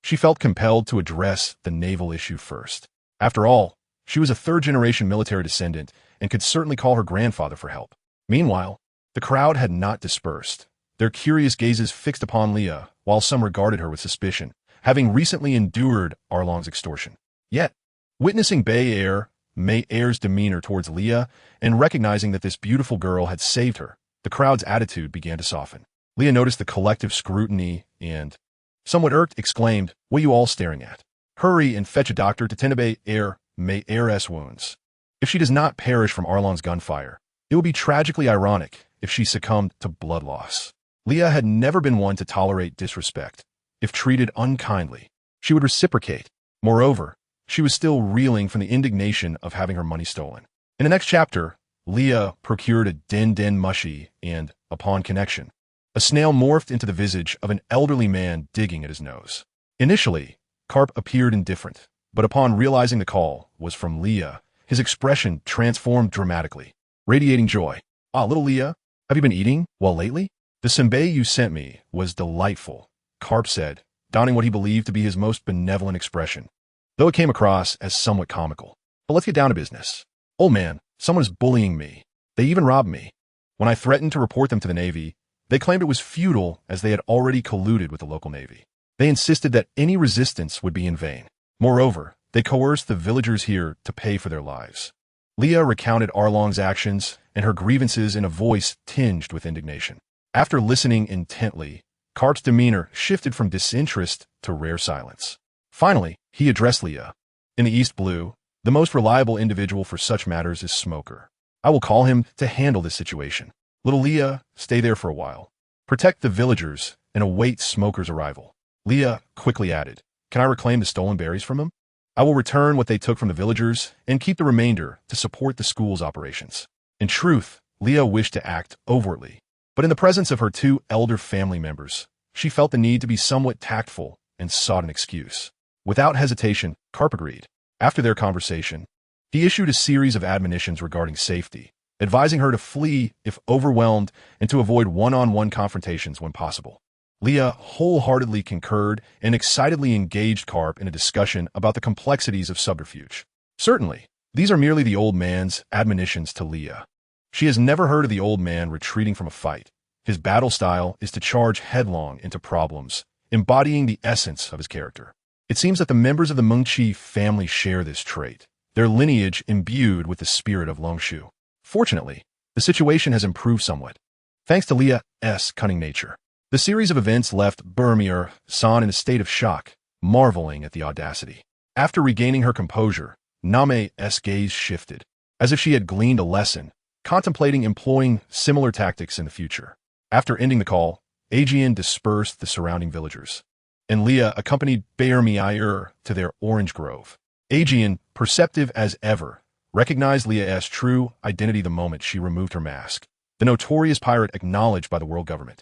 she felt compelled to address the naval issue first. After all, she was a third-generation military descendant and could certainly call her grandfather for help. Meanwhile, the crowd had not dispersed, their curious gazes fixed upon Leah, while some regarded her with suspicion, having recently endured Arlong's extortion. Yet, witnessing Bay Ermayer's demeanor towards Leah and recognizing that this beautiful girl had saved her, the crowd's attitude began to soften. Leah noticed the collective scrutiny and, somewhat irked, exclaimed, "What are you all staring at? Hurry and fetch a doctor to tend to Bay Ermayer's wounds. If she does not perish from Arlong's gunfire, it would be tragically ironic if she succumbed to blood loss." Leah had never been one to tolerate disrespect. If treated unkindly, she would reciprocate. Moreover, she was still reeling from the indignation of having her money stolen. In the next chapter, Leah procured a den mushi and, upon connection, a snail morphed into the visage of an elderly man digging at his nose. Initially, Carp appeared indifferent, but upon realizing the call was from Leah, his expression transformed dramatically, radiating joy. "Ah, little Leah, have you been eating well lately? The senbei you sent me was delightful," Carp said, donning what he believed to be his most benevolent expression, though it came across as somewhat comical. "But let's get down to business. Old man, someone is bullying me. They even robbed me. When I threatened to report them to the Navy, they claimed it was futile as they had already colluded with the local Navy. They insisted that any resistance would be in vain. Moreover, they coerced the villagers here to pay for their lives." Leah recounted Arlong's actions and her grievances in a voice tinged with indignation. After listening intently, Carp's demeanor shifted from disinterest to rare silence. Finally, he addressed Leah. "In the East Blue, the most reliable individual for such matters is Smoker. I will call him to handle this situation. Little Leah, stay there for a while. Protect the villagers and await Smoker's arrival." Leah quickly added, "Can I reclaim the stolen berries from him? I will return what they took from the villagers and keep the remainder to support the school's operations." In truth, Leah wished to act overtly, but in the presence of her two elder family members, she felt the need to be somewhat tactful and sought an excuse. Without hesitation, Carp agreed. After their conversation, he issued a series of admonitions regarding safety, advising her to flee if overwhelmed and to avoid one-on-one confrontations when possible. Leah wholeheartedly concurred and excitedly engaged Carp in a discussion about the complexities of subterfuge. Certainly, these are merely the old man's admonitions to Leah. She has never heard of the old man retreating from a fight. His battle style is to charge headlong into problems, embodying the essence of his character. It seems that the members of the Mengqi family share this trait, their lineage imbued with the spirit of Longshu. Fortunately, The situation has improved somewhat, thanks to Leah's cunning nature. The series of events left San in a state of shock, marveling at the audacity. After regaining her composure, Name's gaze shifted, as if she had gleaned a lesson, contemplating employing similar tactics in the future. After ending the call, Aegean dispersed the surrounding villagers, and Leah accompanied Bearmir to their orange grove. Aegean, perceptive as ever, recognized Leah's true identity the moment she removed her mask. The notorious pirate acknowledged by the world government.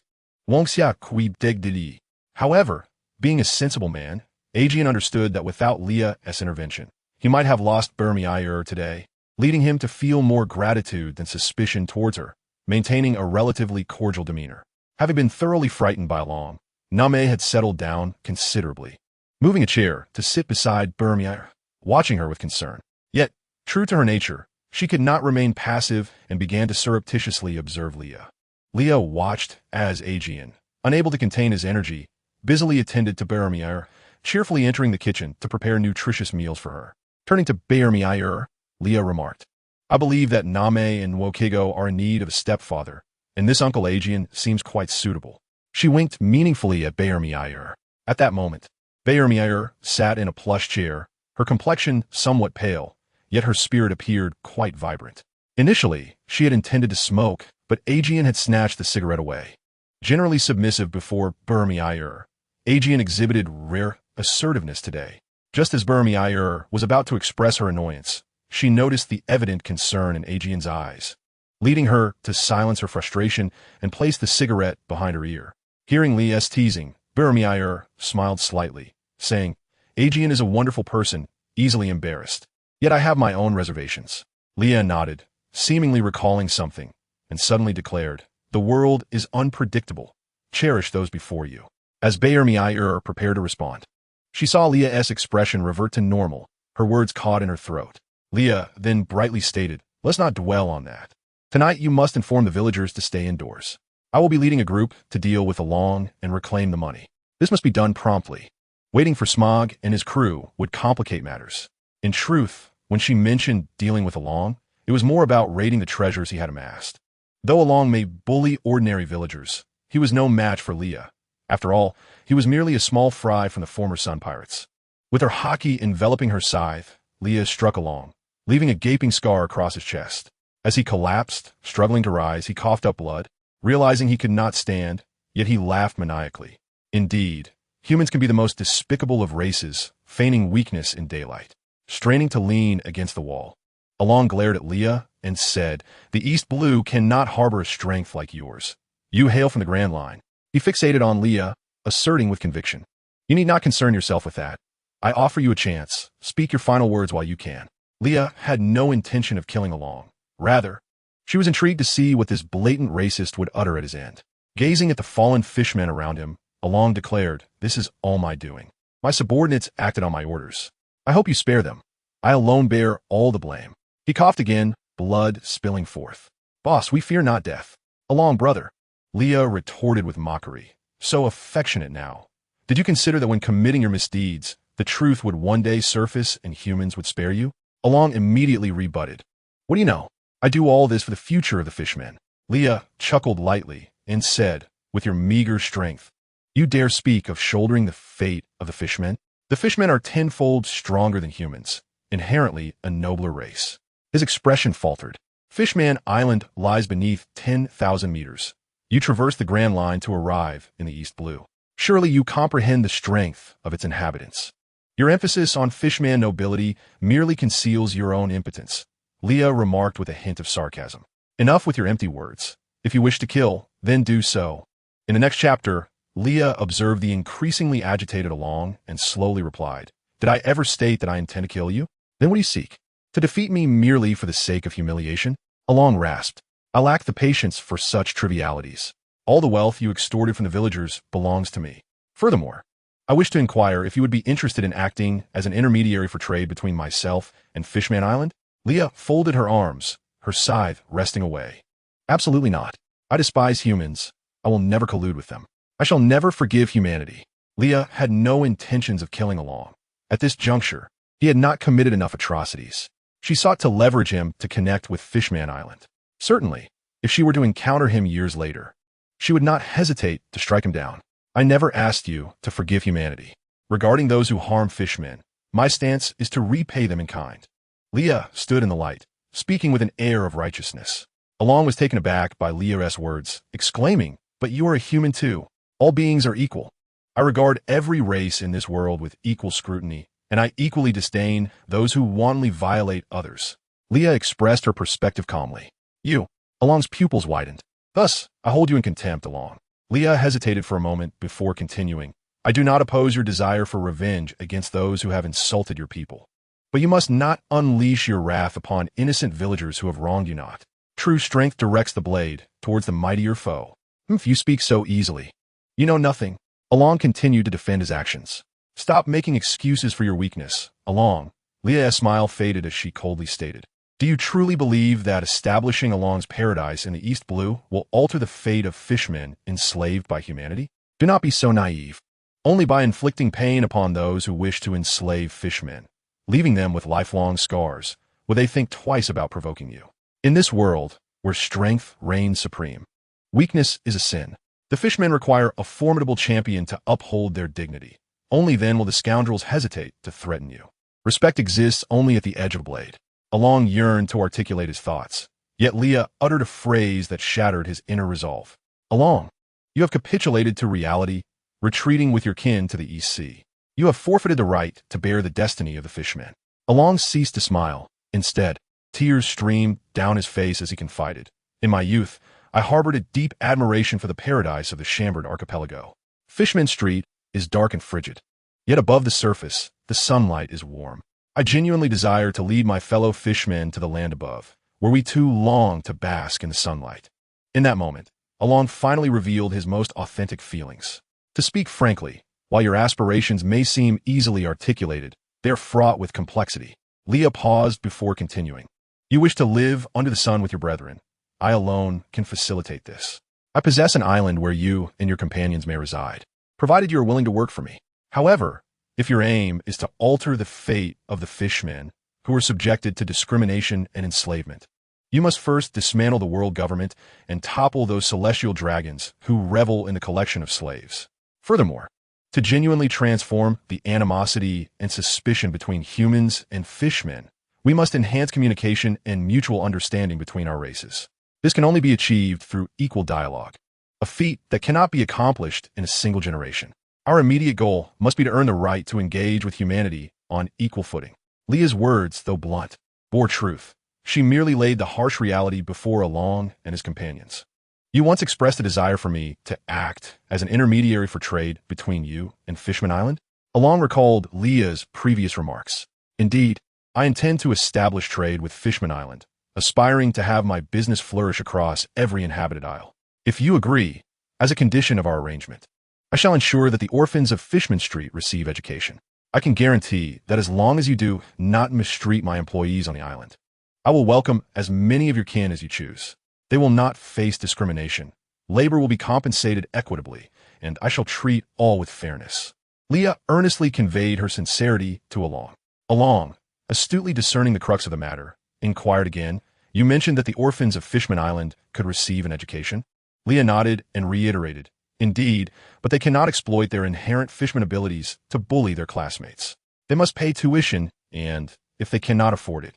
Wongxia qui degdili. However, being a sensible man, Aegean understood that without Leah's intervention, he might have lost Bearmir today, leading him to feel more gratitude than suspicion towards her, maintaining a relatively cordial demeanor. Having been thoroughly frightened by Long, Name had settled down considerably, moving a chair to sit beside Bearmir, watching her with concern. Yet, true to her nature, she could not remain passive and began to surreptitiously observe Leah. Leah watched as Aegean, unable to contain his energy, busily attended to Bearmir, cheerfully entering the kitchen to prepare nutritious meals for her. Turning to Bearmir, Leah remarked, "I believe that Name and Wokigo are in need of a stepfather, and this Uncle Aegean seems quite suitable." She winked meaningfully at Bearmir. At that moment, Bearmir sat in a plush chair, her complexion somewhat pale, yet her spirit appeared quite vibrant. Initially, she had intended to smoke, but Aegean had snatched the cigarette away. Generally submissive before Bearmir, Aegean exhibited rare assertiveness today. Just as Bearmir was about to express her annoyance, she noticed the evident concern in Aegean's eyes, leading her to silence her frustration and place the cigarette behind her ear. Hearing Leah's teasing, Bearmir smiled slightly, saying, "Aegean is a wonderful person, easily embarrassed. Yet I have my own reservations." Leah nodded, seemingly recalling something, and suddenly declared, "The world is unpredictable. Cherish those before you." As Bearmir prepared to respond, she saw Leah's expression revert to normal, her words caught in her throat. Leah then brightly stated, "Let's not dwell on that. Tonight you must inform the villagers to stay indoors. I will be leading a group to deal with Along and reclaim the money. This must be done promptly. Waiting for Smog and his crew would complicate matters." In truth, when she mentioned dealing with Along, it was more about raiding the treasures he had amassed. Though Along may bully ordinary villagers, he was no match for Leah. After all, he was merely a small fry from the former Sun Pirates. With her haki enveloping her scythe, Leah struck Along, leaving a gaping scar across his chest. As he collapsed, struggling to rise, he coughed up blood, realizing he could not stand, yet he laughed maniacally. Indeed, humans can be the most despicable of races, feigning weakness in daylight. Straining to lean against the wall, Along glared at Leah and said, "The East Blue cannot harbor a strength like yours. You hail from the Grand Line." He fixated on Leah, asserting with conviction, "You need not concern yourself with that. I offer you a chance. Speak your final words while you can." Leah had no intention of killing Along. Rather, she was intrigued to see what this blatant racist would utter at his end. Gazing at the fallen fishmen around him, Along declared, "This is all my doing. My subordinates acted on my orders. I hope you spare them. I alone bear all the blame." He coughed again, blood spilling forth. "Boss, we fear not death." "Along, brother." Leah retorted with mockery. "So affectionate now. Did you consider that when committing your misdeeds, the truth would one day surface and humans would spare you?" Along immediately rebutted. "What do you know? I do all this for the future of the fishmen." Leah chuckled lightly and said, "With your meager strength, you dare speak of shouldering the fate of the fishmen? The fishmen are tenfold stronger than humans, inherently a nobler race." His expression faltered. "Fishman Island lies beneath 10,000 meters. You traverse the Grand Line to arrive in the East Blue. Surely you comprehend the strength of its inhabitants. Your emphasis on fishman nobility merely conceals your own impotence." Leah remarked with a hint of sarcasm. "Enough with your empty words. If you wish to kill, then do so." In the next chapter, Leah observed the increasingly agitated Along and slowly replied, "Did I ever state that I intend to kill you? Then what do you seek? To defeat me merely for the sake of humiliation?" Along rasped, "I lack the patience for such trivialities. All the wealth you extorted from the villagers belongs to me. Furthermore, I wish to inquire if you would be interested in acting as an intermediary for trade between myself and Fishman Island?" Leah folded her arms, her scythe resting away. "Absolutely not. I despise humans. I will never collude with them. I shall never forgive humanity." Leah had no intentions of killing Along. At this juncture, he had not committed enough atrocities. She sought to leverage him to connect with Fishman Island. Certainly, If she were to encounter him years later, she would not hesitate to strike him down. I never asked you to forgive humanity. Regarding those who harm fishmen, my stance is to repay them in kind. Leah stood in the light, speaking with an air of righteousness. Along was taken aback by Leah's words, exclaiming, "But you are a human too. All beings are equal. I regard every race in this world with equal scrutiny, and I equally disdain those who wantonly violate others." Leah expressed her perspective calmly. "You." Along's pupils widened. "Thus, I hold you in contempt, Along." Leah hesitated for a moment before continuing. "I do not oppose your desire for revenge against those who have insulted your people. But you must not unleash your wrath upon innocent villagers who have wronged you not. True strength directs the blade towards the mightier foe. If you speak so easily, you know nothing." Along continued to defend his actions. "Stop making excuses for your weakness, Along." Leah's smile faded as she coldly stated, "Do you truly believe that establishing Along's paradise in the East Blue will alter the fate of fishmen enslaved by humanity? Do not be so naive. Only by inflicting pain upon those who wish to enslave fishmen, leaving them with lifelong scars, will they think twice about provoking you. In this world, where strength reigns supreme, weakness is a sin. The fishmen require a formidable champion to uphold their dignity. Only then will the scoundrels hesitate to threaten you. Respect exists only at the edge of a blade." Along yearned to articulate his thoughts, yet Leah uttered a phrase that shattered his inner resolve. "Along, you have capitulated to reality, retreating with your kin to the East Sea. You have forfeited the right to bear the destiny of the fishmen." Along ceased to smile. Instead, tears streamed down his face as he confided, "In my youth, I harbored a deep admiration for the paradise of the Chambered Archipelago. Fishman Street is dark and frigid, yet above the surface, the sunlight is warm. I genuinely desire to lead my fellow fishmen to the land above, where we too long to bask in the sunlight." In that moment, Along finally revealed his most authentic feelings. "To speak frankly, while your aspirations may seem easily articulated, they are fraught with complexity." Leah paused before continuing. "You wish to live under the sun with your brethren. I alone can facilitate this. I possess an island where you and your companions may reside, provided you are willing to work for me. However, if your aim is to alter the fate of the fishmen who are subjected to discrimination and enslavement, you must first dismantle the world government and topple those celestial dragons who revel in the collection of slaves. Furthermore, to genuinely transform the animosity and suspicion between humans and fishmen, we must enhance communication and mutual understanding between our races. This can only be achieved through equal dialogue, a feat that cannot be accomplished in a single generation. Our immediate goal must be to earn the right to engage with humanity on equal footing." Leah's words, though blunt, bore truth. She merely laid the harsh reality before Along and his companions. "You once expressed a desire for me to act as an intermediary for trade between you and Fishman Island?" Along recalled Leah's previous remarks. "Indeed, I intend to establish trade with Fishman Island, aspiring to have my business flourish across every inhabited isle. If you agree, as a condition of our arrangement, I shall ensure that the orphans of Fishman Street receive education. I can guarantee that as long as you do not mistreat my employees on the island, I will welcome as many of your kin as you choose. They will not face discrimination. Labor will be compensated equitably, and I shall treat all with fairness." Leah earnestly conveyed her sincerity to Along. Along, astutely discerning the crux of the matter, inquired again, "You mentioned that the orphans of Fishman Island could receive an education?" Leah nodded and reiterated, "Indeed, but they cannot exploit their inherent fishman abilities to bully their classmates. They must pay tuition, and, if they cannot afford it,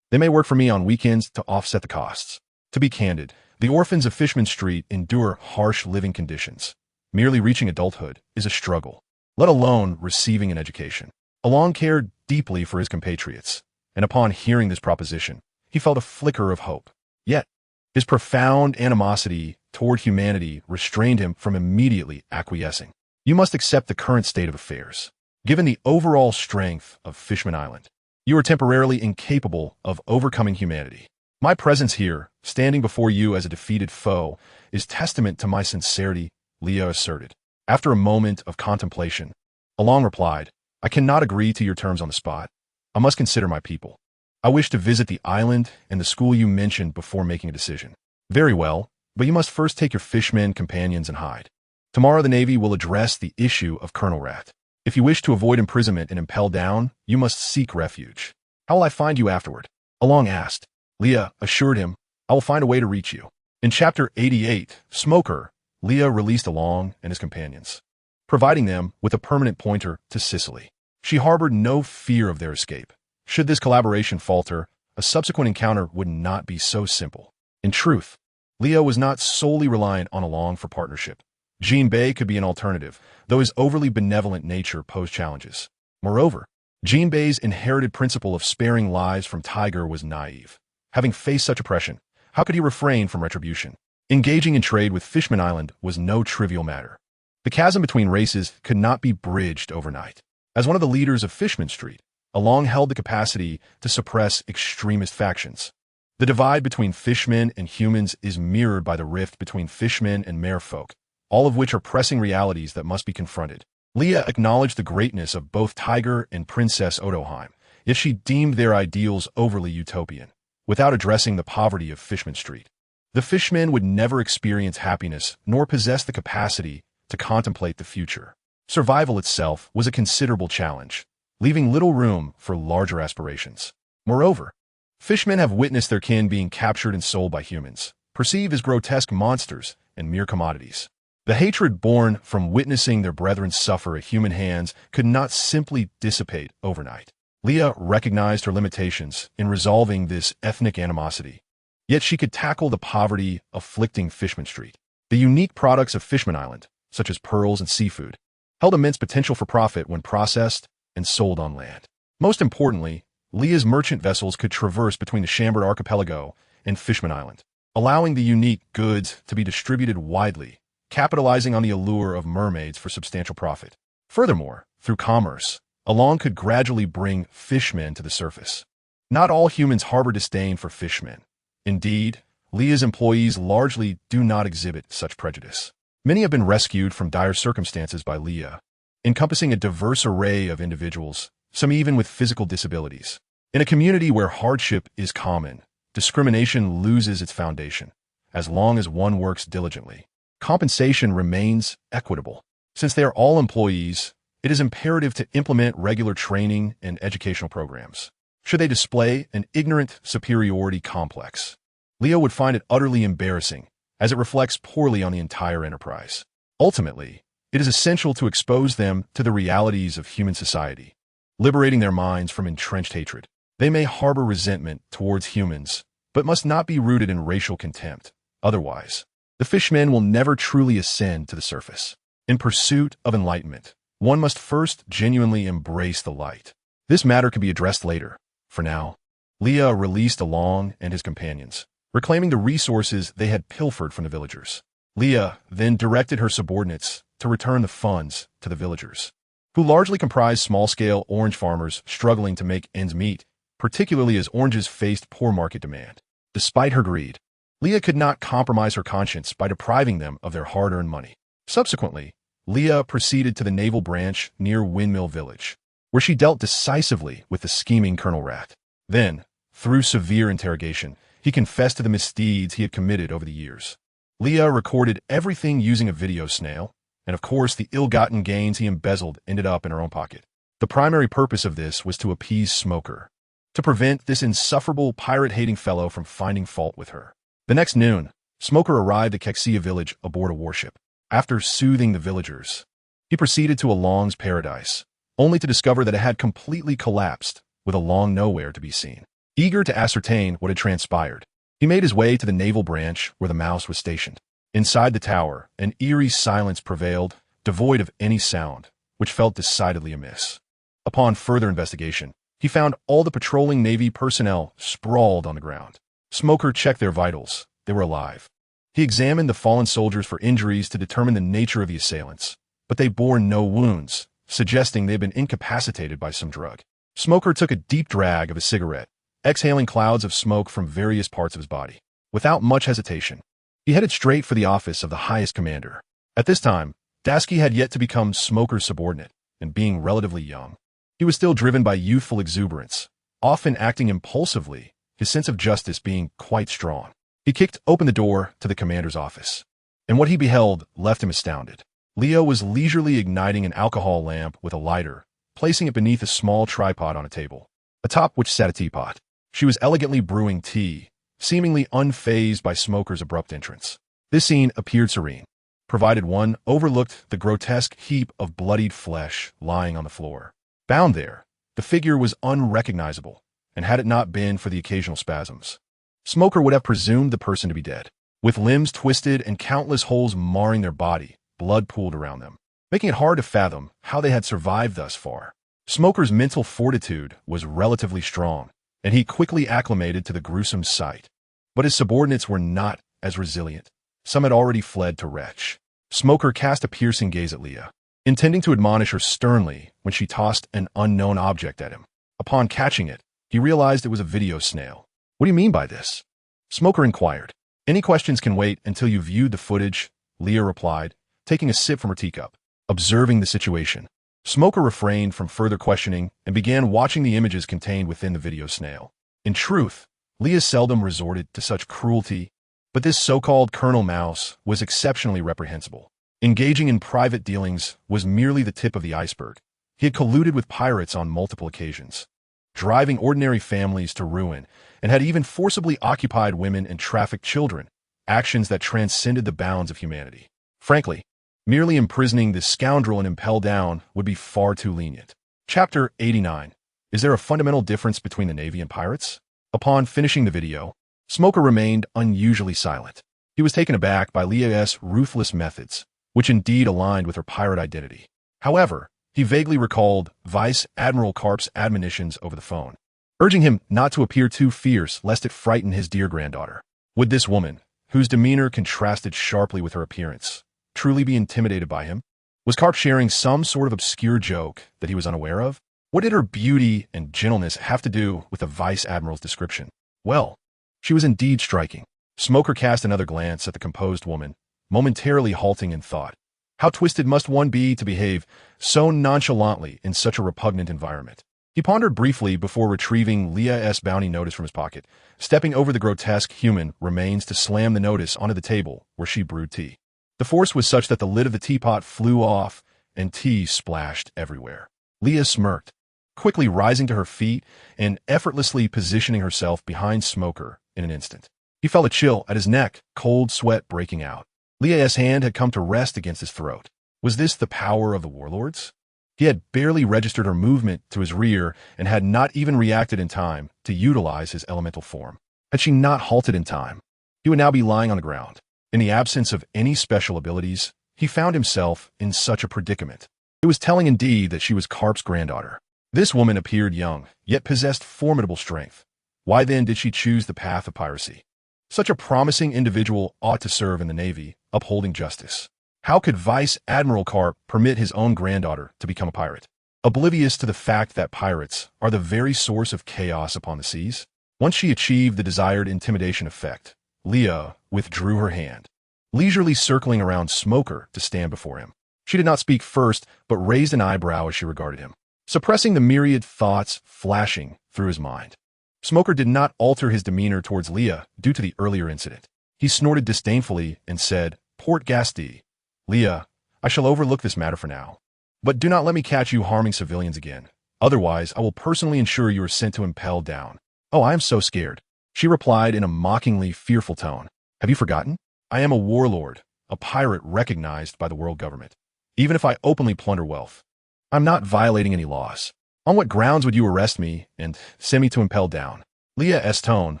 they may work for me on weekends to offset the costs. To be candid, the orphans of Fishman Street endure harsh living conditions. Merely reaching adulthood is a struggle, let alone receiving an education." Along cared deeply for his compatriots, and upon hearing this proposition, he felt a flicker of hope. Yet, his profound animosity toward humanity restrained him from immediately acquiescing. "You must accept the current state of affairs. Given the overall strength of Fishman Island, you are temporarily incapable of overcoming humanity. My presence here, standing before you as a defeated foe, is testament to my sincerity," Leah asserted. After a moment of contemplation, Along replied, "I cannot agree to your terms on the spot. I must consider my people. I wish to visit the island and the school you mentioned before making a decision." "Very well, but you must first take your fishmen companions and hide. Tomorrow the Navy will address the issue of Colonel Rat. If you wish to avoid imprisonment and impel down, you must seek refuge." "How will I find you afterward?" Along asked. Leah assured him, "I will find a way to reach you." In Chapter 88, Smoker, Leah released Along and his companions, providing them with a permanent pointer to Sicily. She harbored no fear of their escape. Should this collaboration falter, a subsequent encounter would not be so simple. In truth, Leah was not solely reliant on Along for partnership. Jean Bay could be an alternative, though his overly benevolent nature posed challenges. Moreover, Jean Bay's inherited principle of sparing lives from Tiger was naive. Having faced such oppression, how could he refrain from retribution? Engaging in trade with Fishman Island was no trivial matter. The chasm between races could not be bridged overnight. As one of the leaders of Fishman Street, Along held the capacity to suppress extremist factions. The divide between fishmen and humans is mirrored by the rift between fishmen and merfolk, all of which are pressing realities that must be confronted. Leah acknowledged the greatness of both Tiger and Princess Odoheim, yet she deemed their ideals overly utopian, without addressing the poverty of Fishman Street. The fishmen would never experience happiness nor possess the capacity to contemplate the future. Survival itself was a considerable challenge, leaving little room for larger aspirations. Moreover, fishmen have witnessed their kin being captured and sold by humans, perceived as grotesque monsters and mere commodities. The hatred born from witnessing their brethren suffer at human hands could not simply dissipate overnight. Leah recognized her limitations in resolving this ethnic animosity, yet she could tackle the poverty afflicting Fishman Street. The unique products of Fishman Island, such as pearls and seafood, held immense potential for profit when processed and sold on land. Most importantly, Leah's merchant vessels could traverse between the Chambord Archipelago and Fishman Island, allowing the unique goods to be distributed widely, capitalizing on the allure of mermaids for substantial profit. Furthermore, through commerce, Along could gradually bring fishmen to the surface. Not all humans harbor disdain for fishmen. Indeed, Leah's employees largely do not exhibit such prejudice. Many have been rescued from dire circumstances by Leah, encompassing a diverse array of individuals, some even with physical disabilities. In a community where hardship is common, discrimination loses its foundation. As long as one works diligently, compensation remains equitable. Since they are all employees, it is imperative to implement regular training and educational programs. Should they display an ignorant superiority complex, Leah would find it utterly embarrassing, as it reflects poorly on the entire enterprise. Ultimately, it is essential to expose them to the realities of human society, liberating their minds from entrenched hatred. They may harbor resentment towards humans, but must not be rooted in racial contempt. Otherwise, the fishmen will never truly ascend to the surface. In pursuit of enlightenment, one must first genuinely embrace the light. This matter can be addressed later. For now, Leah released Along and his companions, reclaiming the resources they had pilfered from the villagers. Leah then directed her subordinates to return the funds to the villagers, who largely comprised small-scale orange farmers struggling to make ends meet, particularly as oranges faced poor market demand. Despite her greed, Leah could not compromise her conscience by depriving them of their hard-earned money. Subsequently, Leah proceeded to the naval branch near Windmill Village, where she dealt decisively with the scheming Colonel Rat. Then, through severe interrogation, he confessed to the misdeeds he had committed over the years. Leah recorded everything using a video snail, and of course the ill-gotten gains he embezzled ended up in her own pocket. The primary purpose of this was to appease Smoker, to prevent this insufferable pirate-hating fellow from finding fault with her. The next noon, Smoker arrived at Kexia village aboard a warship. After soothing the villagers, he proceeded to Along's paradise, only to discover that it had completely collapsed, with Along nowhere to be seen. Eager to ascertain what had transpired, he made his way to the naval branch where the mouse was stationed. Inside the tower, an eerie silence prevailed, devoid of any sound, which felt decidedly amiss. Upon further investigation, he found all the patrolling Navy personnel sprawled on the ground. Smoker checked their vitals. They were alive. He examined the fallen soldiers for injuries to determine the nature of the assailants, but they bore no wounds, suggesting they had been incapacitated by some drug. Smoker took a deep drag of a cigarette, exhaling clouds of smoke from various parts of his body. Without much hesitation, he headed straight for the office of the highest commander. At this time, Dasky had yet to become Smoker's subordinate, and being relatively young, he was still driven by youthful exuberance, often acting impulsively, his sense of justice being quite strong. He kicked open the door to the commander's office, and what he beheld left him astounded. Leah was leisurely igniting an alcohol lamp with a lighter, placing it beneath a small tripod on a table, atop which sat a teapot. She was elegantly brewing tea, seemingly unfazed by Smoker's abrupt entrance. This scene appeared serene, provided one overlooked the grotesque heap of bloodied flesh lying on the floor. Bound there, the figure was unrecognizable, and had it not been for the occasional spasms, Smoker would have presumed the person to be dead. With limbs twisted and countless holes marring their body, blood pooled around them, making it hard to fathom how they had survived thus far. Smoker's mental fortitude was relatively strong, and he quickly acclimated to the gruesome sight. But his subordinates were not as resilient. Some had already fled to retch. Smoker cast a piercing gaze at Leah, intending to admonish her sternly when she tossed an unknown object at him. Upon catching it, he realized it was a video snail. "What do you mean by this?" Smoker inquired. "Any questions can wait until you've viewed the footage," Leah replied, taking a sip from her teacup. Observing the situation, Smoker refrained from further questioning and began watching the images contained within the video snail. In truth, Leah seldom resorted to such cruelty, but this so-called Colonel Mouse was exceptionally reprehensible. Engaging in private dealings was merely the tip of the iceberg. He had colluded with pirates on multiple occasions, driving ordinary families to ruin, and had even forcibly occupied women and trafficked children, actions that transcended the bounds of humanity. Frankly, merely imprisoning this scoundrel and impel down would be far too lenient. Chapter 89. Is there a fundamental difference between the Navy and pirates? Upon finishing the video, Smoker remained unusually silent. He was taken aback by Leah's ruthless methods, which indeed aligned with her pirate identity. However, he vaguely recalled Vice Admiral Carp's admonitions over the phone, urging him not to appear too fierce lest it frighten his dear granddaughter. Would this woman, whose demeanor contrasted sharply with her appearance, truly be intimidated by him? Was Carp sharing some sort of obscure joke that he was unaware of? What did her beauty and gentleness have to do with the Vice Admiral's description? Well, she was indeed striking. Smoker cast another glance at the composed woman, momentarily halting in thought. How twisted must one be to behave so nonchalantly in such a repugnant environment? He pondered briefly before retrieving Leah's bounty notice from his pocket, stepping over the grotesque human remains to slam the notice onto the table where she brewed tea. The force was such that the lid of the teapot flew off and tea splashed everywhere. Leah smirked, quickly rising to her feet and effortlessly positioning herself behind Smoker in an instant. He felt a chill at his neck, cold sweat breaking out. Leah's hand had come to rest against his throat. Was this the power of the warlords? He had barely registered her movement to his rear and had not even reacted in time to utilize his elemental form. Had she not halted in time, he would now be lying on the ground. In the absence of any special abilities, he found himself in such a predicament. It was telling indeed that she was Carp's granddaughter. This woman appeared young, yet possessed formidable strength. Why then did she choose the path of piracy? Such a promising individual ought to serve in the Navy, upholding justice. How could Vice Admiral Carp permit his own granddaughter to become a pirate, oblivious to the fact that pirates are the very source of chaos upon the seas? Once she achieved the desired intimidation effect, Leah withdrew her hand, leisurely circling around Smoker to stand before him. She did not speak first, but raised an eyebrow as she regarded him, suppressing the myriad thoughts flashing through his mind. Smoker did not alter his demeanor towards Leah due to the earlier incident. He snorted disdainfully and said, "Port Gasti. Leah, I shall overlook this matter for now. But do not let me catch you harming civilians again. Otherwise, I will personally ensure you are sent to impel down." "Oh, I am so scared," she replied in a mockingly fearful tone. "Have you forgotten? I am a warlord, a pirate recognized by the world government. Even if I openly plunder wealth, I'm not violating any laws. On what grounds would you arrest me and send me to impel down?" Leah's tone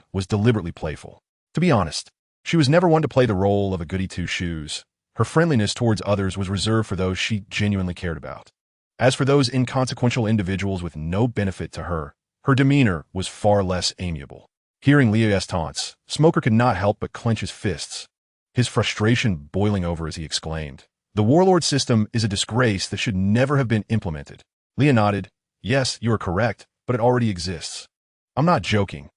was deliberately playful. To be honest, she was never one to play the role of a goody-two-shoes. Her friendliness towards others was reserved for those she genuinely cared about. As for those inconsequential individuals with no benefit to her, her demeanor was far less amiable. Hearing Leah's taunts, Smoker could not help but clench his fists, his frustration boiling over as he exclaimed, "The warlord system is a disgrace that should never have been implemented." Leah nodded. "Yes, you are correct, but it already exists. I'm not joking.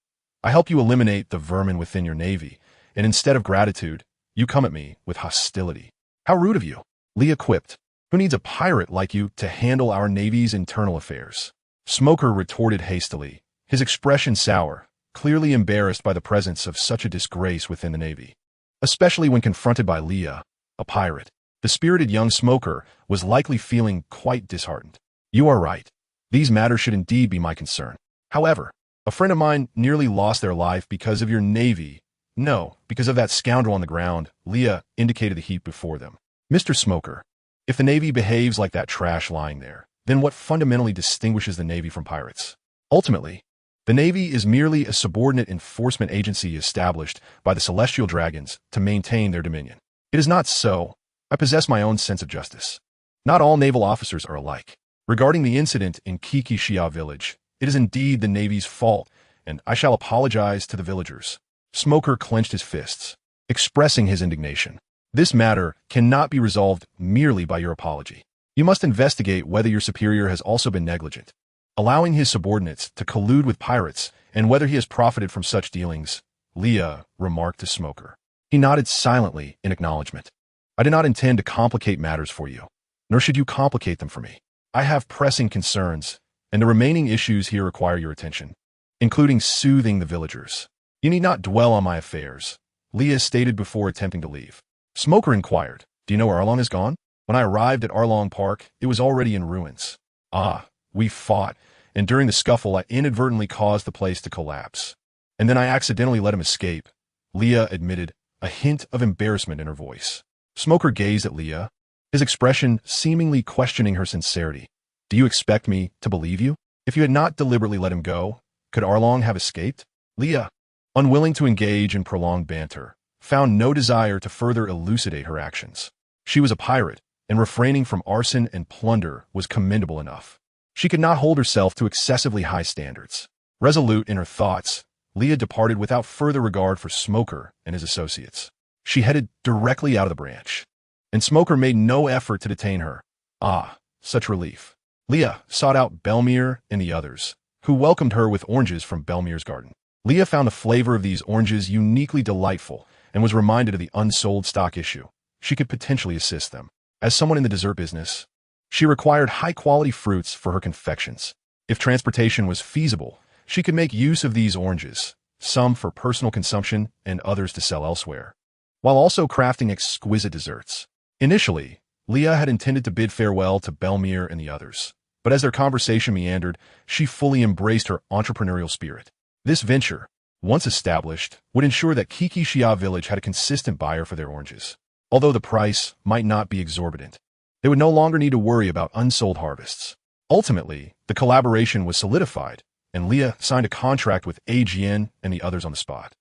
I help you eliminate the vermin within your navy, and instead of gratitude, you come at me with hostility." "How rude of you," Leah quipped. "Who needs a pirate like you to handle our navy's internal affairs?" Smoker retorted hastily, his expression sour, clearly embarrassed by the presence of such a disgrace within the navy. Especially when confronted by Leah, a pirate, the spirited young Smoker was likely feeling quite disheartened. "You are right. These matters should indeed be my concern. However, A friend of mine nearly lost their life because of your navy. No, because of that scoundrel on the ground. Leah indicated the heap before them. Mr. Smoker, if the navy behaves like that trash lying there, then what fundamentally distinguishes the navy from pirates? Ultimately, the navy is merely a subordinate enforcement agency established by the celestial dragons to maintain their dominion. It is not so. I possess my own sense of justice. Not all naval officers are alike. Regarding the incident in Kikishia village, it is indeed the Navy's fault, and I shall apologize to the villagers. Smoker clenched his fists, expressing his indignation. This matter cannot be resolved merely by your apology. You must investigate whether your superior has also been negligent, allowing his subordinates to collude with pirates, and whether he has profited from such dealings, Leah remarked to Smoker. He nodded silently in acknowledgement. I did not intend to complicate matters for you, nor should you complicate them for me. I have pressing concerns, and the remaining issues here require your attention, including soothing the villagers. You need not dwell on my affairs, Leah stated before attempting to leave. Smoker inquired, do you know where Arlong has gone? When I arrived at Arlong Park, it was already in ruins. Ah, we fought, and during the scuffle I inadvertently caused the place to collapse. And then I accidentally let him escape, Leah admitted, a hint of embarrassment in her voice. Smoker gazed at Leah, his expression seemingly questioning her sincerity. Do you expect me to believe you? If you had not deliberately let him go, could Arlong have escaped? Leah, unwilling to engage in prolonged banter, found no desire to further elucidate her actions. She was a pirate, and refraining from arson and plunder was commendable enough. She could not hold herself to excessively high standards. Resolute in her thoughts, Leah departed without further regard for Smoker and his associates. She headed directly out of the branch, and Smoker made no effort to detain her. Ah, such relief. Leah sought out Belmere and the others, who welcomed her with oranges from Belmere's garden. Leah found the flavor of these oranges uniquely delightful and was reminded of the unsold stock issue. She could potentially assist them. As someone in the dessert business, she required high-quality fruits for her confections. If transportation was feasible, she could make use of these oranges, some for personal consumption and others to sell elsewhere, while also crafting exquisite desserts. Initially, Leah had intended to bid farewell to Belmere and the others, but as their conversation meandered, she fully embraced her entrepreneurial spirit. This venture, once established, would ensure that Kikishia village had a consistent buyer for their oranges. Although the price might not be exorbitant, they would no longer need to worry about unsold harvests. Ultimately, the collaboration was solidified, and Leah signed a contract with AGN and the others on the spot,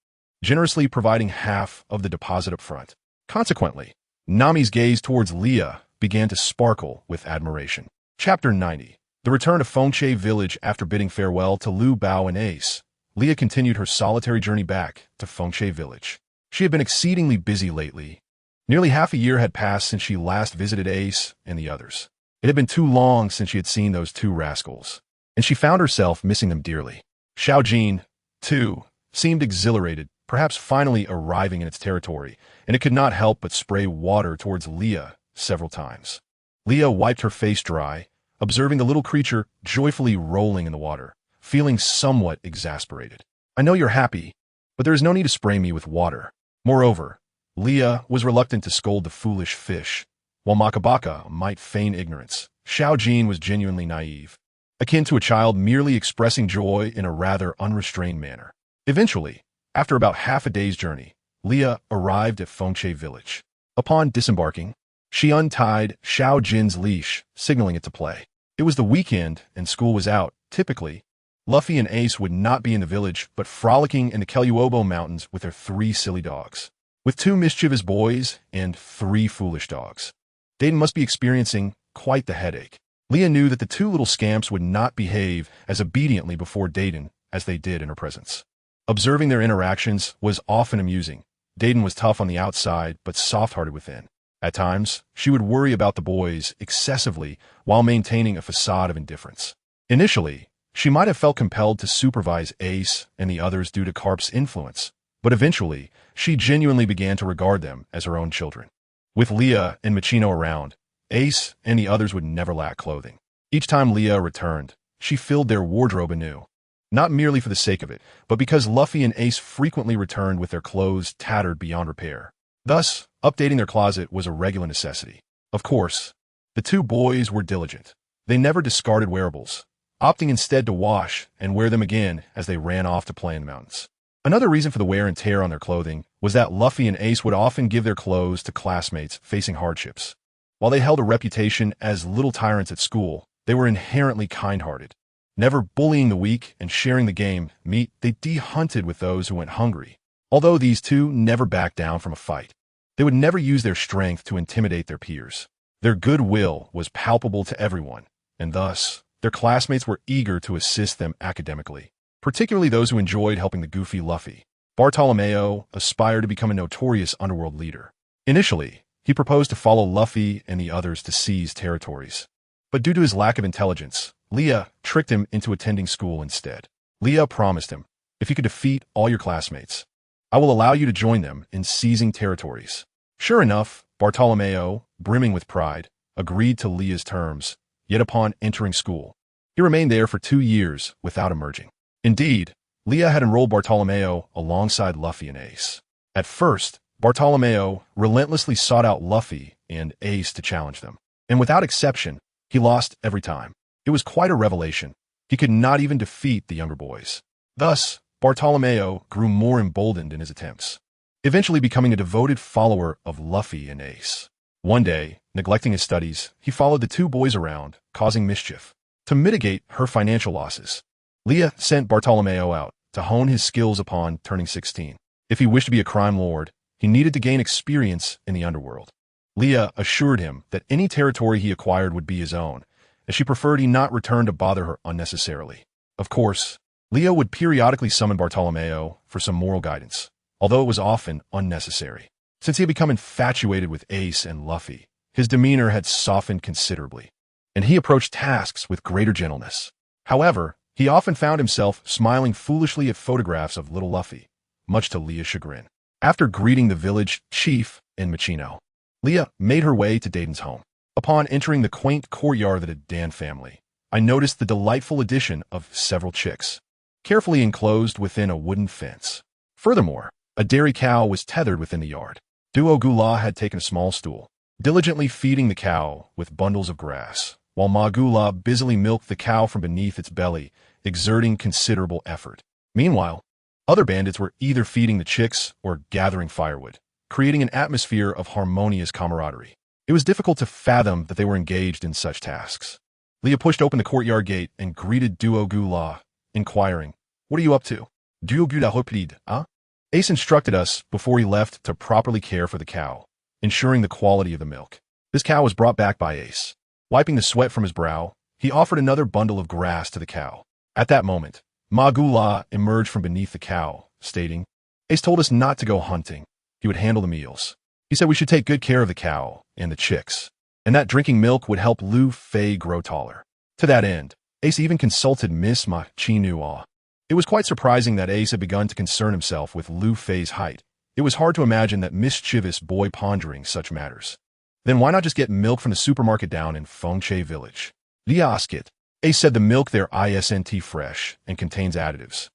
generously providing half of the deposit up front. Consequently, Nami's gaze towards Leah began to sparkle with admiration. Chapter 90. The return to Fengche village after bidding farewell to Lu Bao and Ace. Leah continued her solitary journey back to Fengche village. She had been exceedingly busy lately. Nearly half a year had passed since she last visited Ace and the others. It had been too long since she had seen those two rascals, and she found herself missing them dearly. Xiaojin, too, seemed exhilarated, perhaps finally arriving in its territory, and it could not help but spray water towards Leah several times. Leah wiped her face dry, observing the little creature joyfully rolling in the water, feeling somewhat exasperated. I know you're happy, but there is no need to spray me with water. Moreover, Leah was reluctant to scold the foolish fish. While Makabaka might feign ignorance, Xiaojin was genuinely naive, akin to a child merely expressing joy in a rather unrestrained manner. Eventually, after about half a day's journey, Leah arrived at Fengche village. Upon disembarking, she untied Xiaojin's leash, signaling it to play. It was the weekend and school was out. Typically, Luffy and Ace would not be in the village, but frolicking in the Kelluobo Mountains with their 3 silly dogs. With 2 mischievous boys and 3 foolish dogs, Dayton must be experiencing quite the headache. Leah knew that the 2 little scamps would not behave as obediently before Dayton as they did in her presence. Observing their interactions was often amusing. Dayton was tough on the outside, but soft-hearted within. At times, she would worry about the boys excessively while maintaining a facade of indifference. Initially, she might have felt compelled to supervise Ace and the others due to Carp's influence, but eventually, she genuinely began to regard them as her own children. With Leah and Machino around, Ace and the others would never lack clothing. Each time Leah returned, she filled their wardrobe anew. Not merely for the sake of it, but because Luffy and Ace frequently returned with their clothes tattered beyond repair. Thus, updating their closet was a regular necessity. Of course, the 2 boys were diligent. They never discarded wearables, opting instead to wash and wear them again as they ran off to play in the mountains. Another reason for the wear and tear on their clothing was that Luffy and Ace would often give their clothes to classmates facing hardships. While they held a reputation as little tyrants at school, they were inherently kind-hearted. Never bullying the weak and sharing the game meat, they de-hunted with those who went hungry. Although these two never backed down from a fight, they would never use their strength to intimidate their peers. Their goodwill was palpable to everyone, and thus, their classmates were eager to assist them academically, particularly those who enjoyed helping the goofy Luffy. Bartolomeo aspired to become a notorious underworld leader. Initially, he proposed to follow Luffy and the others to seize territories. But due to his lack of intelligence, Leah tricked him into attending school instead. Leah promised him, if you could defeat all your classmates, I will allow you to join them in seizing territories. Sure enough, Bartolomeo, brimming with pride, agreed to Leah's terms, yet upon entering school, he remained there for 2 years without emerging. Indeed, Leah had enrolled Bartolomeo alongside Luffy and Ace. At first, Bartolomeo relentlessly sought out Luffy and Ace to challenge them, and without exception, he lost every time. It was quite a revelation. He could not even defeat the younger boys. Thus, Bartolomeo grew more emboldened in his attempts, eventually becoming a devoted follower of Luffy and Ace. One day, neglecting his studies, he followed the two boys around, causing mischief. To mitigate her financial losses, Leah sent Bartolomeo out to hone his skills upon turning 16. If he wished to be a crime lord, he needed to gain experience in the underworld. Leah assured him that any territory he acquired would be his own, as she preferred he not return to bother her unnecessarily. Of course, Leah would periodically summon Bartolomeo for some moral guidance, although it was often unnecessary. Since he had become infatuated with Ace and Luffy, his demeanor had softened considerably, and he approached tasks with greater gentleness. However, he often found himself smiling foolishly at photographs of little Luffy, much to Leah's chagrin. After greeting the village chief in Machino, Leah made her way to Dayton's home. Upon entering the quaint courtyard of the Dan family, I noticed the delightful addition of several chicks, carefully enclosed within a wooden fence. Furthermore, a dairy cow was tethered within the yard. Duo Gula had taken a small stool, diligently feeding the cow with bundles of grass, while Ma Gula busily milked the cow from beneath its belly, exerting considerable effort. Meanwhile, other bandits were either feeding the chicks or gathering firewood, creating an atmosphere of harmonious camaraderie. It was difficult to fathom that they were engaged in such tasks. Leah pushed open the courtyard gate and greeted Duo Gula, inquiring, "What are you up to?" Duo Gula replied, "Huh?" Ace instructed us before he left to properly care for the cow, ensuring the quality of the milk. This cow was brought back by Ace. Wiping the sweat from his brow, he offered another bundle of grass to the cow. At that moment, Ma Gula emerged from beneath the cow, stating, "Ace told us not to go hunting. He would handle the meals. He said we should take good care of the cow and the chicks, and that drinking milk would help Lu Fei grow taller." To that end, Ace even consulted Miss Ma Chinua. It was quite surprising that Ace had begun to concern himself with Lu Fei's height. It was hard to imagine that mischievous boy pondering such matters. Then why not just get milk from the supermarket down in Fengche village? Leah asked it. Ace said the milk there isn't fresh and contains additives.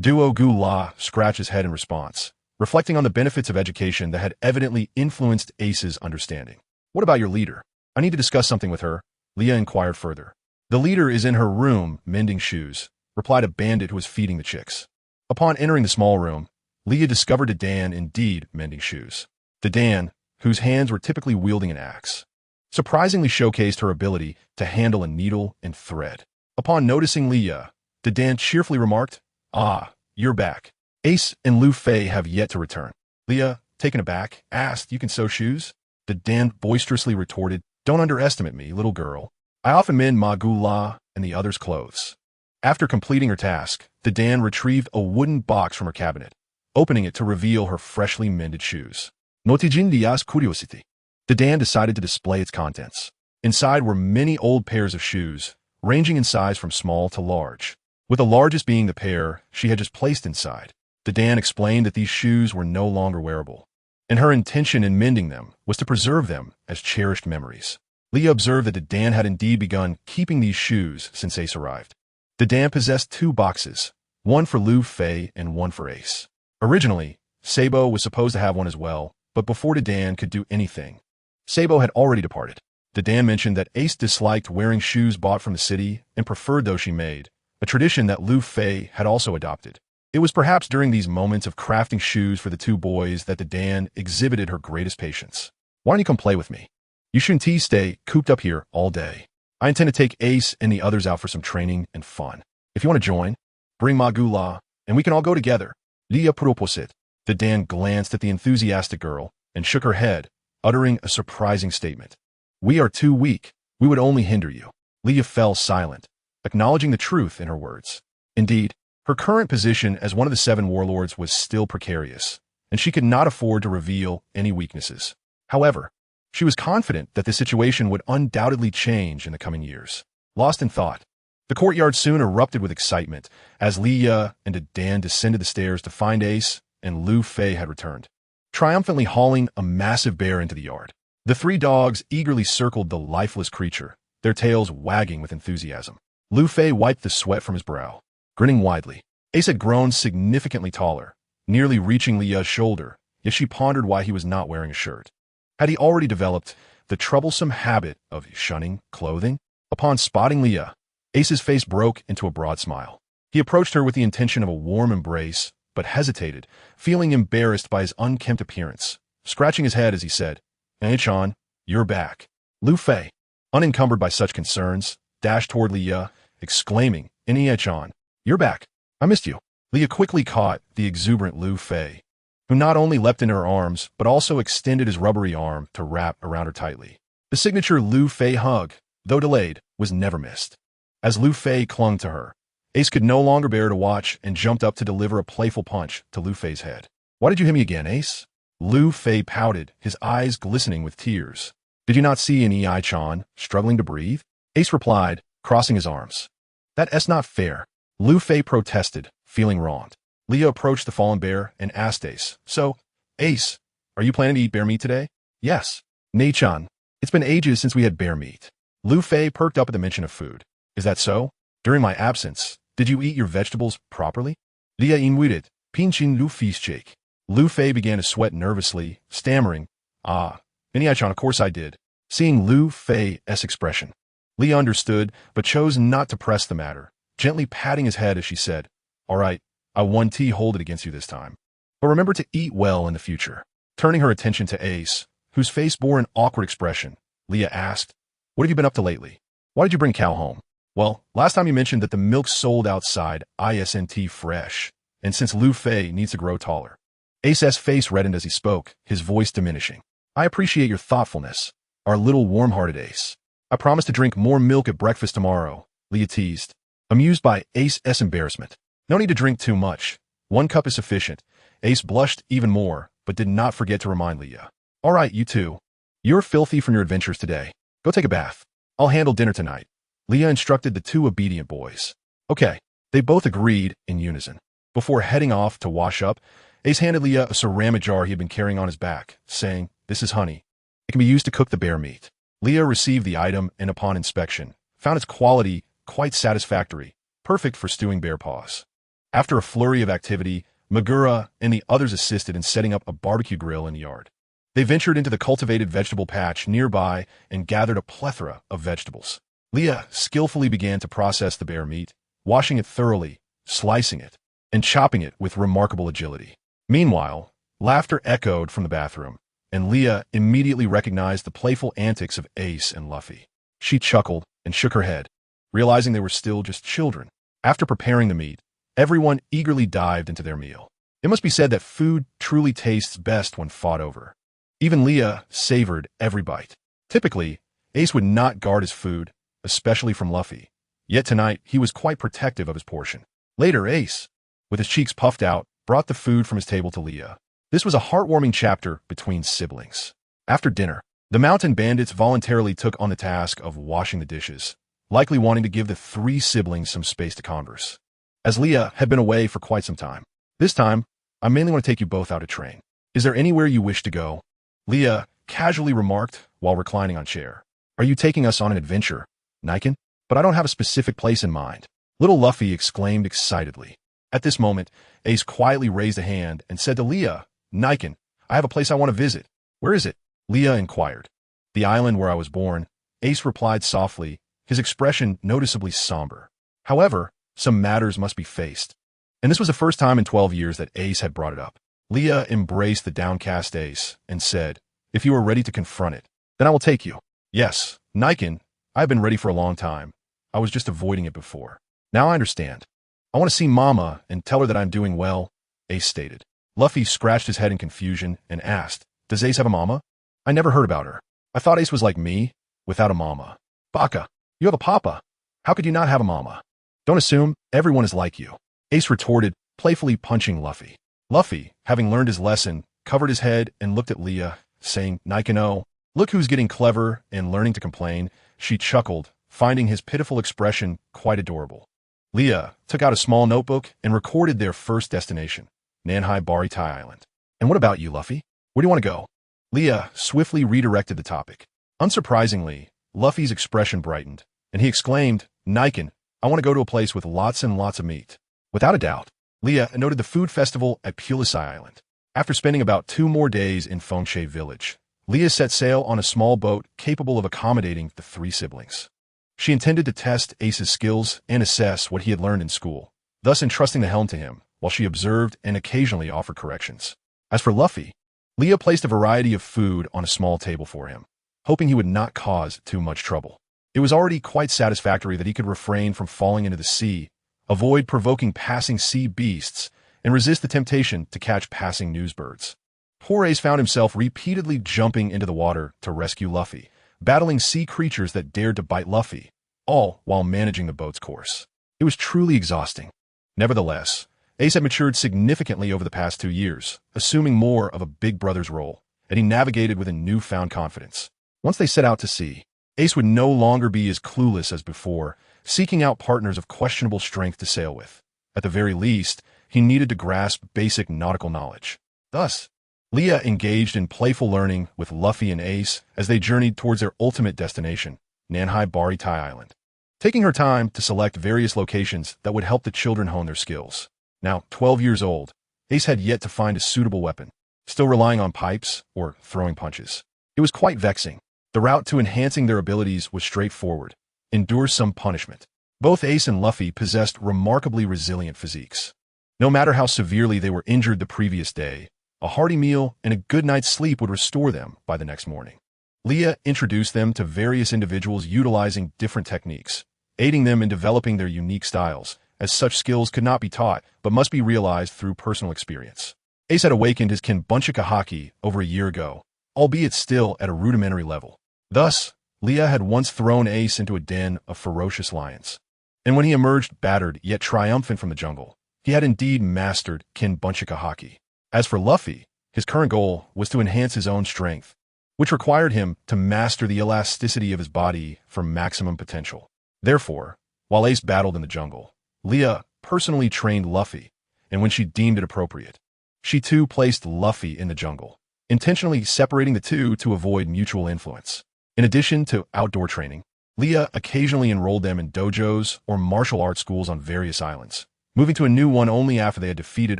Duo Gula scratched his head in response, reflecting on the benefits of education that had evidently influenced Ace's understanding. "What about your leader? I need to discuss something with her," Leah inquired further. "The leader is in her room, mending shoes," replied a bandit who was feeding the chicks. Upon entering the small room, Leah discovered Dadan indeed mending shoes. Dadan, whose hands were typically wielding an axe, surprisingly showcased her ability to handle a needle and thread. Upon noticing Leah, Dadan cheerfully remarked, "Ah, you're back. Ace and Lu Fei have yet to return." Leah, taken aback, asked, "You can sew shoes?" Dadan boisterously retorted, "Don't underestimate me, little girl. I often mend Ma Gula and the others' clothes." After completing her task, Dadan retrieved a wooden box from her cabinet, opening it to reveal her freshly mended shoes. Notijin Dias curiosity. Dadan decided to display its contents. Inside were many old pairs of shoes, ranging in size from small to large, with the largest being the pair she had just placed inside. Dadan explained that these shoes were no longer wearable, and her intention in mending them was to preserve them as cherished memories. Leah observed that Dadan had indeed begun keeping these shoes since Ace arrived. Dadan possessed 2 boxes, one for Lu Fei and one for Ace. Originally, Sabo was supposed to have one as well, but before Dadan could do anything, Sabo had already departed. the Dan mentioned that Ace disliked wearing shoes bought from the city and preferred those she made, a tradition that Lu Fei had also adopted. It was perhaps during these moments of crafting shoes for the two boys that the Dan exhibited her greatest patience. Why don't you come play with me? You shouldn't Tease stay cooped up here all day. I intend to take Ace and the others out for some training and fun. If you want to join, bring Magula, and we can all go together. Leah proposed. The Dan glanced at the enthusiastic girl and shook her head, uttering a surprising statement. We are too weak. We would only hinder you. Leah fell silent, acknowledging the truth in her words. Indeed, her current position as one of the 7 warlords was still precarious, and she could not afford to reveal any weaknesses. However, she was confident that the situation would undoubtedly change in the coming years. Lost in thought, the courtyard soon erupted with excitement as Leah and Dan descended the stairs to find Ace and Lu Fei had returned, triumphantly hauling a massive bear into the yard. The 3 dogs eagerly circled the lifeless creature, their tails wagging with enthusiasm. Lu Fei wiped the sweat from his brow, grinning widely. Ace had grown significantly taller, nearly reaching Leah's shoulder, yet she pondered why he was not wearing a shirt. Had he already developed the troublesome habit of shunning clothing? Upon spotting Leah, Ace's face broke into a broad smile. He approached her with the intention of a warm embrace, but hesitated, feeling embarrassed by his unkempt appearance, scratching his head as he said, "Hey, Chan, you're back." Lu Fei, unencumbered by such concerns, dashed toward Leah, exclaiming, "Hey, Chan, you're back. I missed you." Leah quickly caught the exuberant Lu Fei, who not only leapt into her arms, but also extended his rubbery arm to wrap around her tightly. The signature Lu Fei hug, though delayed, was never missed. As Lu Fei clung to her, Ace could no longer bear to watch and jumped up to deliver a playful punch to Lu Fei's head. "Why did you hit me again, Ace?" Lu Fei pouted, his eyes glistening with tears. "Did you not see an Chan struggling to breathe?" Ace replied, crossing his arms. "That's not fair." Lu Fei protested, feeling wronged. Leah approached the fallen bear and asked Ace, "So, Ace, are you planning to eat bear meat today?" "Yes." "Nei-chan, it's been ages since we had bear meat." Lu Fei perked up at the mention of food. "Is that so? During my absence, did you eat your vegetables properly?" Leah inwitted, pinching Lu Fei's cheek. Lu Fei began to sweat nervously, stammering, Nei-chan, of course I did." Seeing Lu Fei's expression, Leah understood, but chose not to press the matter, gently patting his head as she said, "All right, I won't hold it against you this time. But remember to eat well in the future." Turning her attention to Ace, whose face bore an awkward expression, Leah asked, "What have you been up to lately? Why did you bring cow home?" "Well, last time you mentioned that the milk sold outside isn't fresh, and since Lu Fei needs to grow taller." Ace's face reddened as he spoke, his voice diminishing. "I appreciate your thoughtfulness, our little warm-hearted Ace. I promise to drink more milk at breakfast tomorrow," Leah teased, amused by Ace's embarrassment. "No need to drink too much. 1 cup is sufficient." Ace blushed even more, but did not forget to remind Leah. "All right, you two. You're filthy from your adventures today. Go take a bath. I'll handle dinner tonight." Leah instructed the 2 obedient boys. "Okay." They both agreed in unison. Before heading off to wash up, Ace handed Leah a ceramic jar he had been carrying on his back, saying, "This is honey. It can be used to cook the bear meat." Leah received the item and upon inspection, found its quality quite satisfactory, perfect for stewing bear paws. After a flurry of activity, Magura and the others assisted in setting up a barbecue grill in the yard. They ventured into the cultivated vegetable patch nearby and gathered a plethora of vegetables. Leah skillfully began to process the bear meat, washing it thoroughly, slicing it, and chopping it with remarkable agility. Meanwhile, laughter echoed from the bathroom, and Leah immediately recognized the playful antics of Ace and Luffy. She chuckled and shook her head, realizing they were still just children. After preparing the meat, everyone eagerly dived into their meal. It must be said that food truly tastes best when fought over. Even Leah savored every bite. Typically, Ace would not guard his food, especially from Luffy. Yet tonight, he was quite protective of his portion. Later, Ace, with his cheeks puffed out, brought the food from his table to Leah. This was a heartwarming chapter between siblings. After dinner, the mountain bandits voluntarily took on the task of washing the dishes, likely wanting to give the 3 siblings some space to converse. As Leah had been away for quite some time, "This time, I mainly want to take you both out to train. Is there anywhere you wish to go?" Leah casually remarked while reclining on a chair. "Are you taking us on an adventure, Niken? But I don't have a specific place in mind." Little Luffy exclaimed excitedly. At this moment, Ace quietly raised a hand and said to Leah, "Niken, I have a place I want to visit." "Where is it?" Leah inquired. "The island where I was born. Ace replied softly, his expression noticeably somber. However, some matters must be faced. And this was the first time in 12 years that Ace had brought it up. Leah embraced the downcast Ace and said, "If you are ready to confront it, then I will take you." "Yes, Niken, I have been ready for a long time. I was just avoiding it before. Now I understand. I want to see Mama and tell her that I'm doing well," Ace stated. Luffy scratched his head in confusion and asked, "Does Ace have a mama? I never heard about her. I thought Ace was like me, without a mama." "Baka, you have a papa. How could you not have a mama?" "Don't assume everyone is like you," Ace retorted, playfully punching Luffy. Luffy, having learned his lesson, covered his head and looked at Leah, saying, "Niken, look who's getting clever and learning to complain." She chuckled, finding his pitiful expression quite adorable. Leah took out a small notebook and recorded their first destination, Nanhai Bari Tai Island. "And what about you, Luffy? Where do you want to go?" Leah swiftly redirected the topic. Unsurprisingly, Luffy's expression brightened, and he exclaimed, "Niken, I want to go to a place with lots and lots of meat." Without a doubt, Leah noted the food festival at Pulisai Island. After spending about 2 more days in Fengshe Village, Leah set sail on a small boat capable of accommodating the 3 siblings. She intended to test Ace's skills and assess what he had learned in school, thus entrusting the helm to him, while she observed and occasionally offered corrections. As for Luffy, Leah placed a variety of food on a small table for him, hoping he would not cause too much trouble. It was already quite satisfactory that he could refrain from falling into the sea, avoid provoking passing sea beasts, and resist the temptation to catch passing newsbirds. Poor Ace found himself repeatedly jumping into the water to rescue Luffy, battling sea creatures that dared to bite Luffy, all while managing the boat's course. It was truly exhausting. Nevertheless, Ace had matured significantly over the past 2 years, assuming more of a big brother's role, and he navigated with a newfound confidence. Once they set out to sea, Ace would no longer be as clueless as before, seeking out partners of questionable strength to sail with. At the very least, he needed to grasp basic nautical knowledge. Thus, Leah engaged in playful learning with Luffy and Ace as they journeyed towards their ultimate destination, Nanhai Bari Tai Island, taking her time to select various locations that would help the children hone their skills. Now, 12 years old, Ace had yet to find a suitable weapon, still relying on pipes or throwing punches. It was quite vexing. The route to enhancing their abilities was straightforward: endure some punishment. Both Ace and Luffy possessed remarkably resilient physiques. No matter how severely they were injured the previous day, a hearty meal and a good night's sleep would restore them by the next morning. Leah introduced them to various individuals utilizing different techniques, aiding them in developing their unique styles, as such skills could not be taught but must be realized through personal experience. Ace had awakened his Kinbunchika haki over a year ago, albeit still at a rudimentary level. Thus, Leah had once thrown Ace into a den of ferocious lions. And when he emerged battered yet triumphant from the jungle, he had indeed mastered Kinbunchika haki. As for Luffy, his current goal was to enhance his own strength, which required him to master the elasticity of his body for maximum potential. Therefore, while Ace battled in the jungle, Leah personally trained Luffy, and when she deemed it appropriate, she too placed Luffy in the jungle, intentionally separating the two to avoid mutual influence. In addition to outdoor training, Leah occasionally enrolled them in dojos or martial arts schools on various islands, moving to a new one only after they had defeated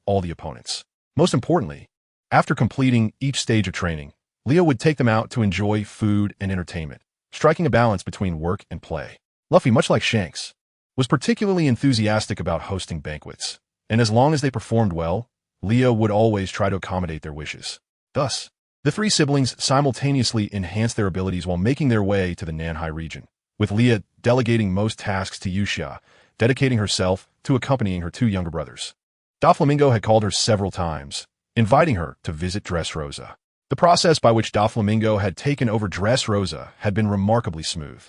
all the opponents. Most importantly, after completing each stage of training, Leah would take them out to enjoy food and entertainment, striking a balance between work and play. Luffy, much like Shanks, was particularly enthusiastic about hosting banquets, and as long as they performed well, Leah would always try to accommodate their wishes. Thus, the 3 siblings simultaneously enhanced their abilities while making their way to the Nanhai region, with Leah delegating most tasks to Yuxia, dedicating herself to accompanying her 2 younger brothers. Doflamingo had called her several times, inviting her to visit Dressrosa. The process by which Doflamingo had taken over Dressrosa had been remarkably smooth.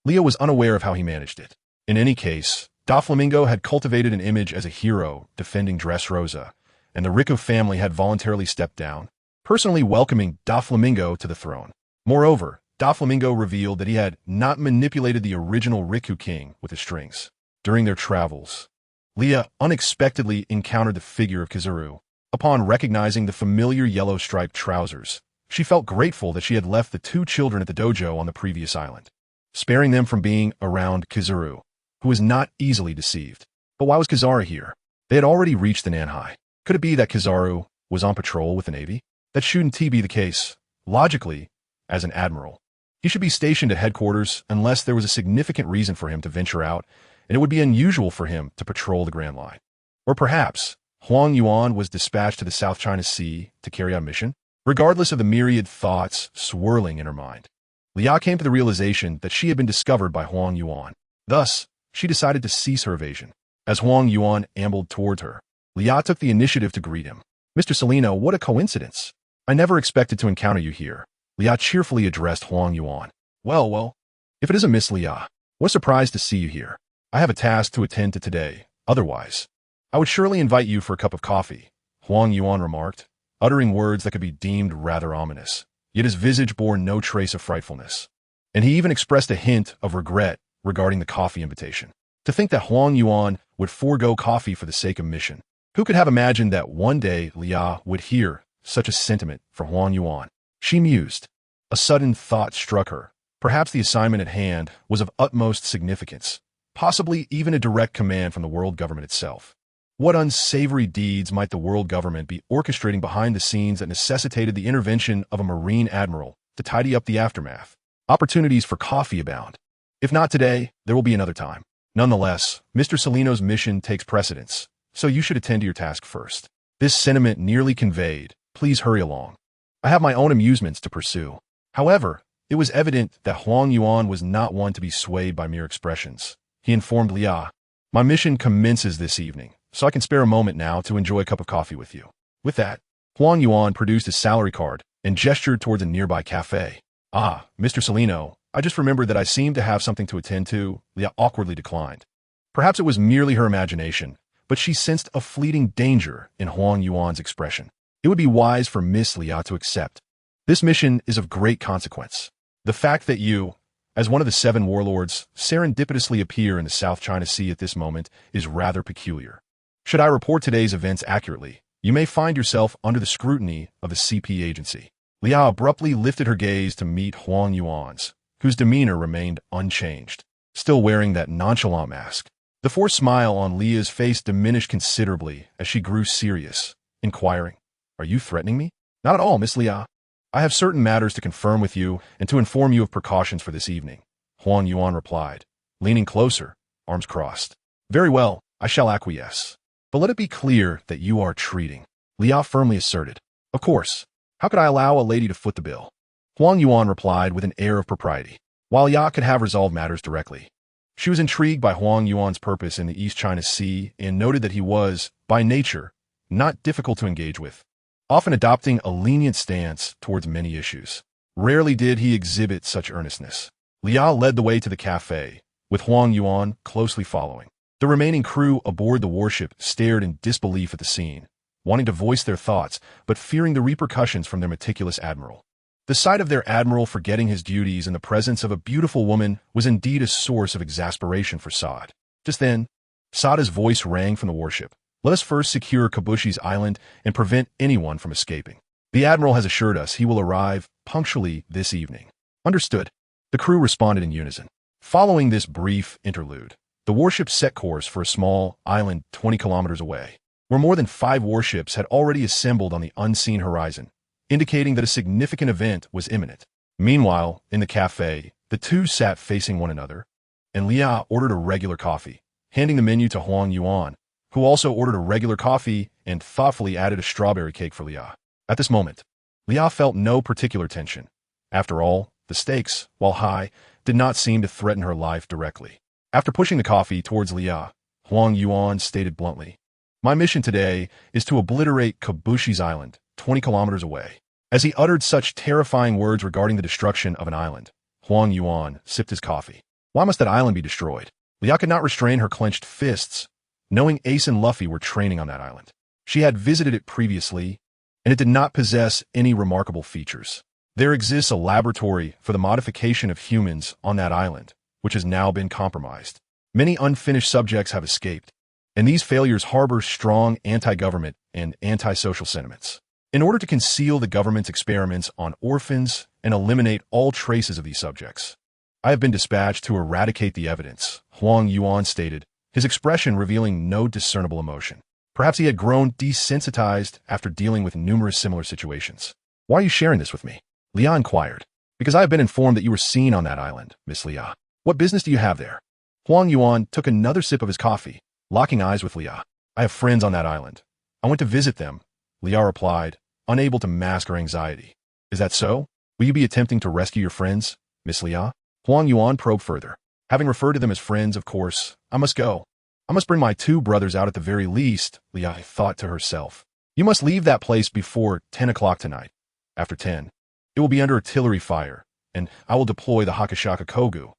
Leah was unaware of how he managed it. In any case, Doflamingo had cultivated an image as a hero defending Dressrosa, and the Riku family had voluntarily stepped down, personally welcoming Doflamingo to the throne. Moreover, Doflamingo revealed that he had not manipulated the original Riku king with his strings. During their travels, Leah unexpectedly encountered the figure of Kizaru. Upon recognizing the familiar yellow-striped trousers, she felt grateful that she had left the 2 children at the dojo on the previous island, sparing them from being around Kizaru, who was not easily deceived. But why was Kizaru here? They had already reached the Nanhai. Could it be that Kizaru was on patrol with the Navy? That shouldn't be the case. Logically, as an admiral, He should be stationed at headquarters unless there was a significant reason for him to venture out, and it would be unusual for him to patrol the Grand Line. Or perhaps Huang Yuan was dispatched to the South China Sea to carry out a mission. Regardless of the myriad thoughts swirling in her mind, Lia came to the realization that she had been discovered by Huang Yuan. Thus, she decided to cease her evasion. As Huang Yuan ambled towards her, Lia took the initiative to greet him. "Mr. Celino, what a coincidence. I never expected to encounter you here." Lia cheerfully addressed Huang Yuan. Well, if it isn't Miss Lia, what a surprise to see you here. I have a task to attend to today. Otherwise, I would surely invite you for a cup of coffee," Huang Yuan remarked, uttering words that could be deemed rather ominous. Yet his visage bore no trace of frightfulness, and he even expressed a hint of regret regarding the coffee invitation. To think that Huang Yuan would forego coffee for the sake of mission. Who could have imagined that one day Lia would hear such a sentiment from Huang Yuan? She mused. A sudden thought struck her. Perhaps the assignment at hand was of utmost significance, possibly even a direct command from the world government itself. What unsavory deeds might the world government be orchestrating behind the scenes that necessitated the intervention of a Marine admiral to tidy up the aftermath? Opportunities for coffee abound. If not today, there will be another time. Nonetheless, Mr. Celino's mission takes precedence, so you should attend to your task first. This sentiment nearly conveyed, "Please hurry along. I have my own amusements to pursue." However, it was evident that Huang Yuan was not one to be swayed by mere expressions. He informed Lia, "My mission commences this evening, so I can spare a moment now to enjoy a cup of coffee with you." With that, Huang Yuan produced his salary card and gestured towards a nearby cafe. "Ah, Mr. Celino, I just remembered that I seem to have something to attend to," Lia awkwardly declined. Perhaps it was merely her imagination, but she sensed a fleeting danger in Huang Yuan's expression. It would be wise for Miss Lia to accept. "This mission is of great consequence. The fact that you, as one of the 7 warlords, serendipitously appear in the South China Sea at this moment is rather peculiar. Should I report today's events accurately, you may find yourself under the scrutiny of the CP agency." Lia abruptly lifted her gaze to meet Huang Yuan's, whose demeanor remained unchanged, still wearing that nonchalant mask. The forced smile on Lia's face diminished considerably as she grew serious, inquiring, "Are you threatening me?" "Not at all, Miss Lia. I have certain matters to confirm with you and to inform you of precautions for this evening," Huang Yuan replied, leaning closer, arms crossed. "Very well, I shall acquiesce. But let it be clear that you are treating," Lia firmly asserted. "Of course. How could I allow a lady to foot the bill?" Huang Yuan replied with an air of propriety. While Lia could have resolved matters directly, she was intrigued by Huang Yuan's purpose in the East China Sea and noted that he was, by nature, not difficult to engage with, often adopting a lenient stance towards many issues. Rarely did he exhibit such earnestness. Lia led the way to the cafe, with Huang Yuan closely following. The remaining crew aboard the warship stared in disbelief at the scene, wanting to voice their thoughts, but fearing the repercussions from their meticulous admiral. The sight of their admiral forgetting his duties in the presence of a beautiful woman was indeed a source of exasperation for Saad. Just then, Saada's voice rang from the warship. "Let us first secure Kabushi's island and prevent anyone from escaping. The admiral has assured us he will arrive punctually this evening." "Understood," the crew responded in unison. Following this brief interlude, the warship set course for a small island 20 kilometers away, where more than 5 warships had already assembled on the unseen horizon, indicating that a significant event was imminent. Meanwhile, in the cafe, the two sat facing one another, and Lia ordered a regular coffee, handing the menu to Huang Yuan, who also ordered a regular coffee and thoughtfully added a strawberry cake for Lia. At this moment, Lia felt no particular tension. After all, the stakes, while high, did not seem to threaten her life directly. After pushing the coffee towards Lia, Huang Yuan stated bluntly, "My mission today is to obliterate Kabushi's island, 20 kilometers away." As he uttered such terrifying words regarding the destruction of an island, Huang Yuan sipped his coffee. Why must that island be destroyed? Lia could not restrain her clenched fists, knowing Ace and Luffy were training on that island. She had visited it previously, and it did not possess any remarkable features. There exists a laboratory for the modification of humans on that island, which has now been compromised. Many unfinished subjects have escaped, and these failures harbor strong anti-government and anti-social sentiments. In order to conceal the government's experiments on orphans and eliminate all traces of these subjects, I have been dispatched to eradicate the evidence, Huang Yuan stated, his expression revealing no discernible emotion. Perhaps he had grown desensitized after dealing with numerous similar situations. "Why are you sharing this with me?" Lia inquired. Because I have been informed that you were seen on that island, Miss Lia. What business do you have there? Huang Yuan took another sip of his coffee, locking eyes with Lia. I have friends on that island. I went to visit them, Lia replied, unable to mask her anxiety. Is that so? Will you be attempting to rescue your friends, Miss Lia? Huang Yuan probed further. Having referred to them as friends, of course, I must go. I must bring my 2 brothers out at the very least, Lia thought to herself. You must leave that place before 10 o'clock tonight. After 10, it will be under artillery fire, and I will deploy the Hakashaka Kogu,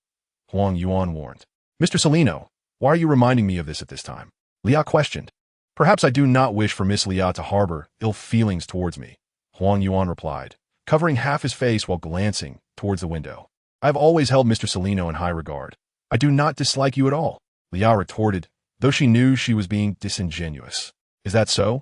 Huang Yuan warned. Mr. Salino, why are you reminding me of this at this time? Lia questioned. Perhaps I do not wish for Miss Lia to harbor ill feelings towards me, Huang Yuan replied, covering half his face while glancing towards the window. I have always held Mr. Salino in high regard. I do not dislike you at all, Lia retorted, though she knew she was being disingenuous. Is that so?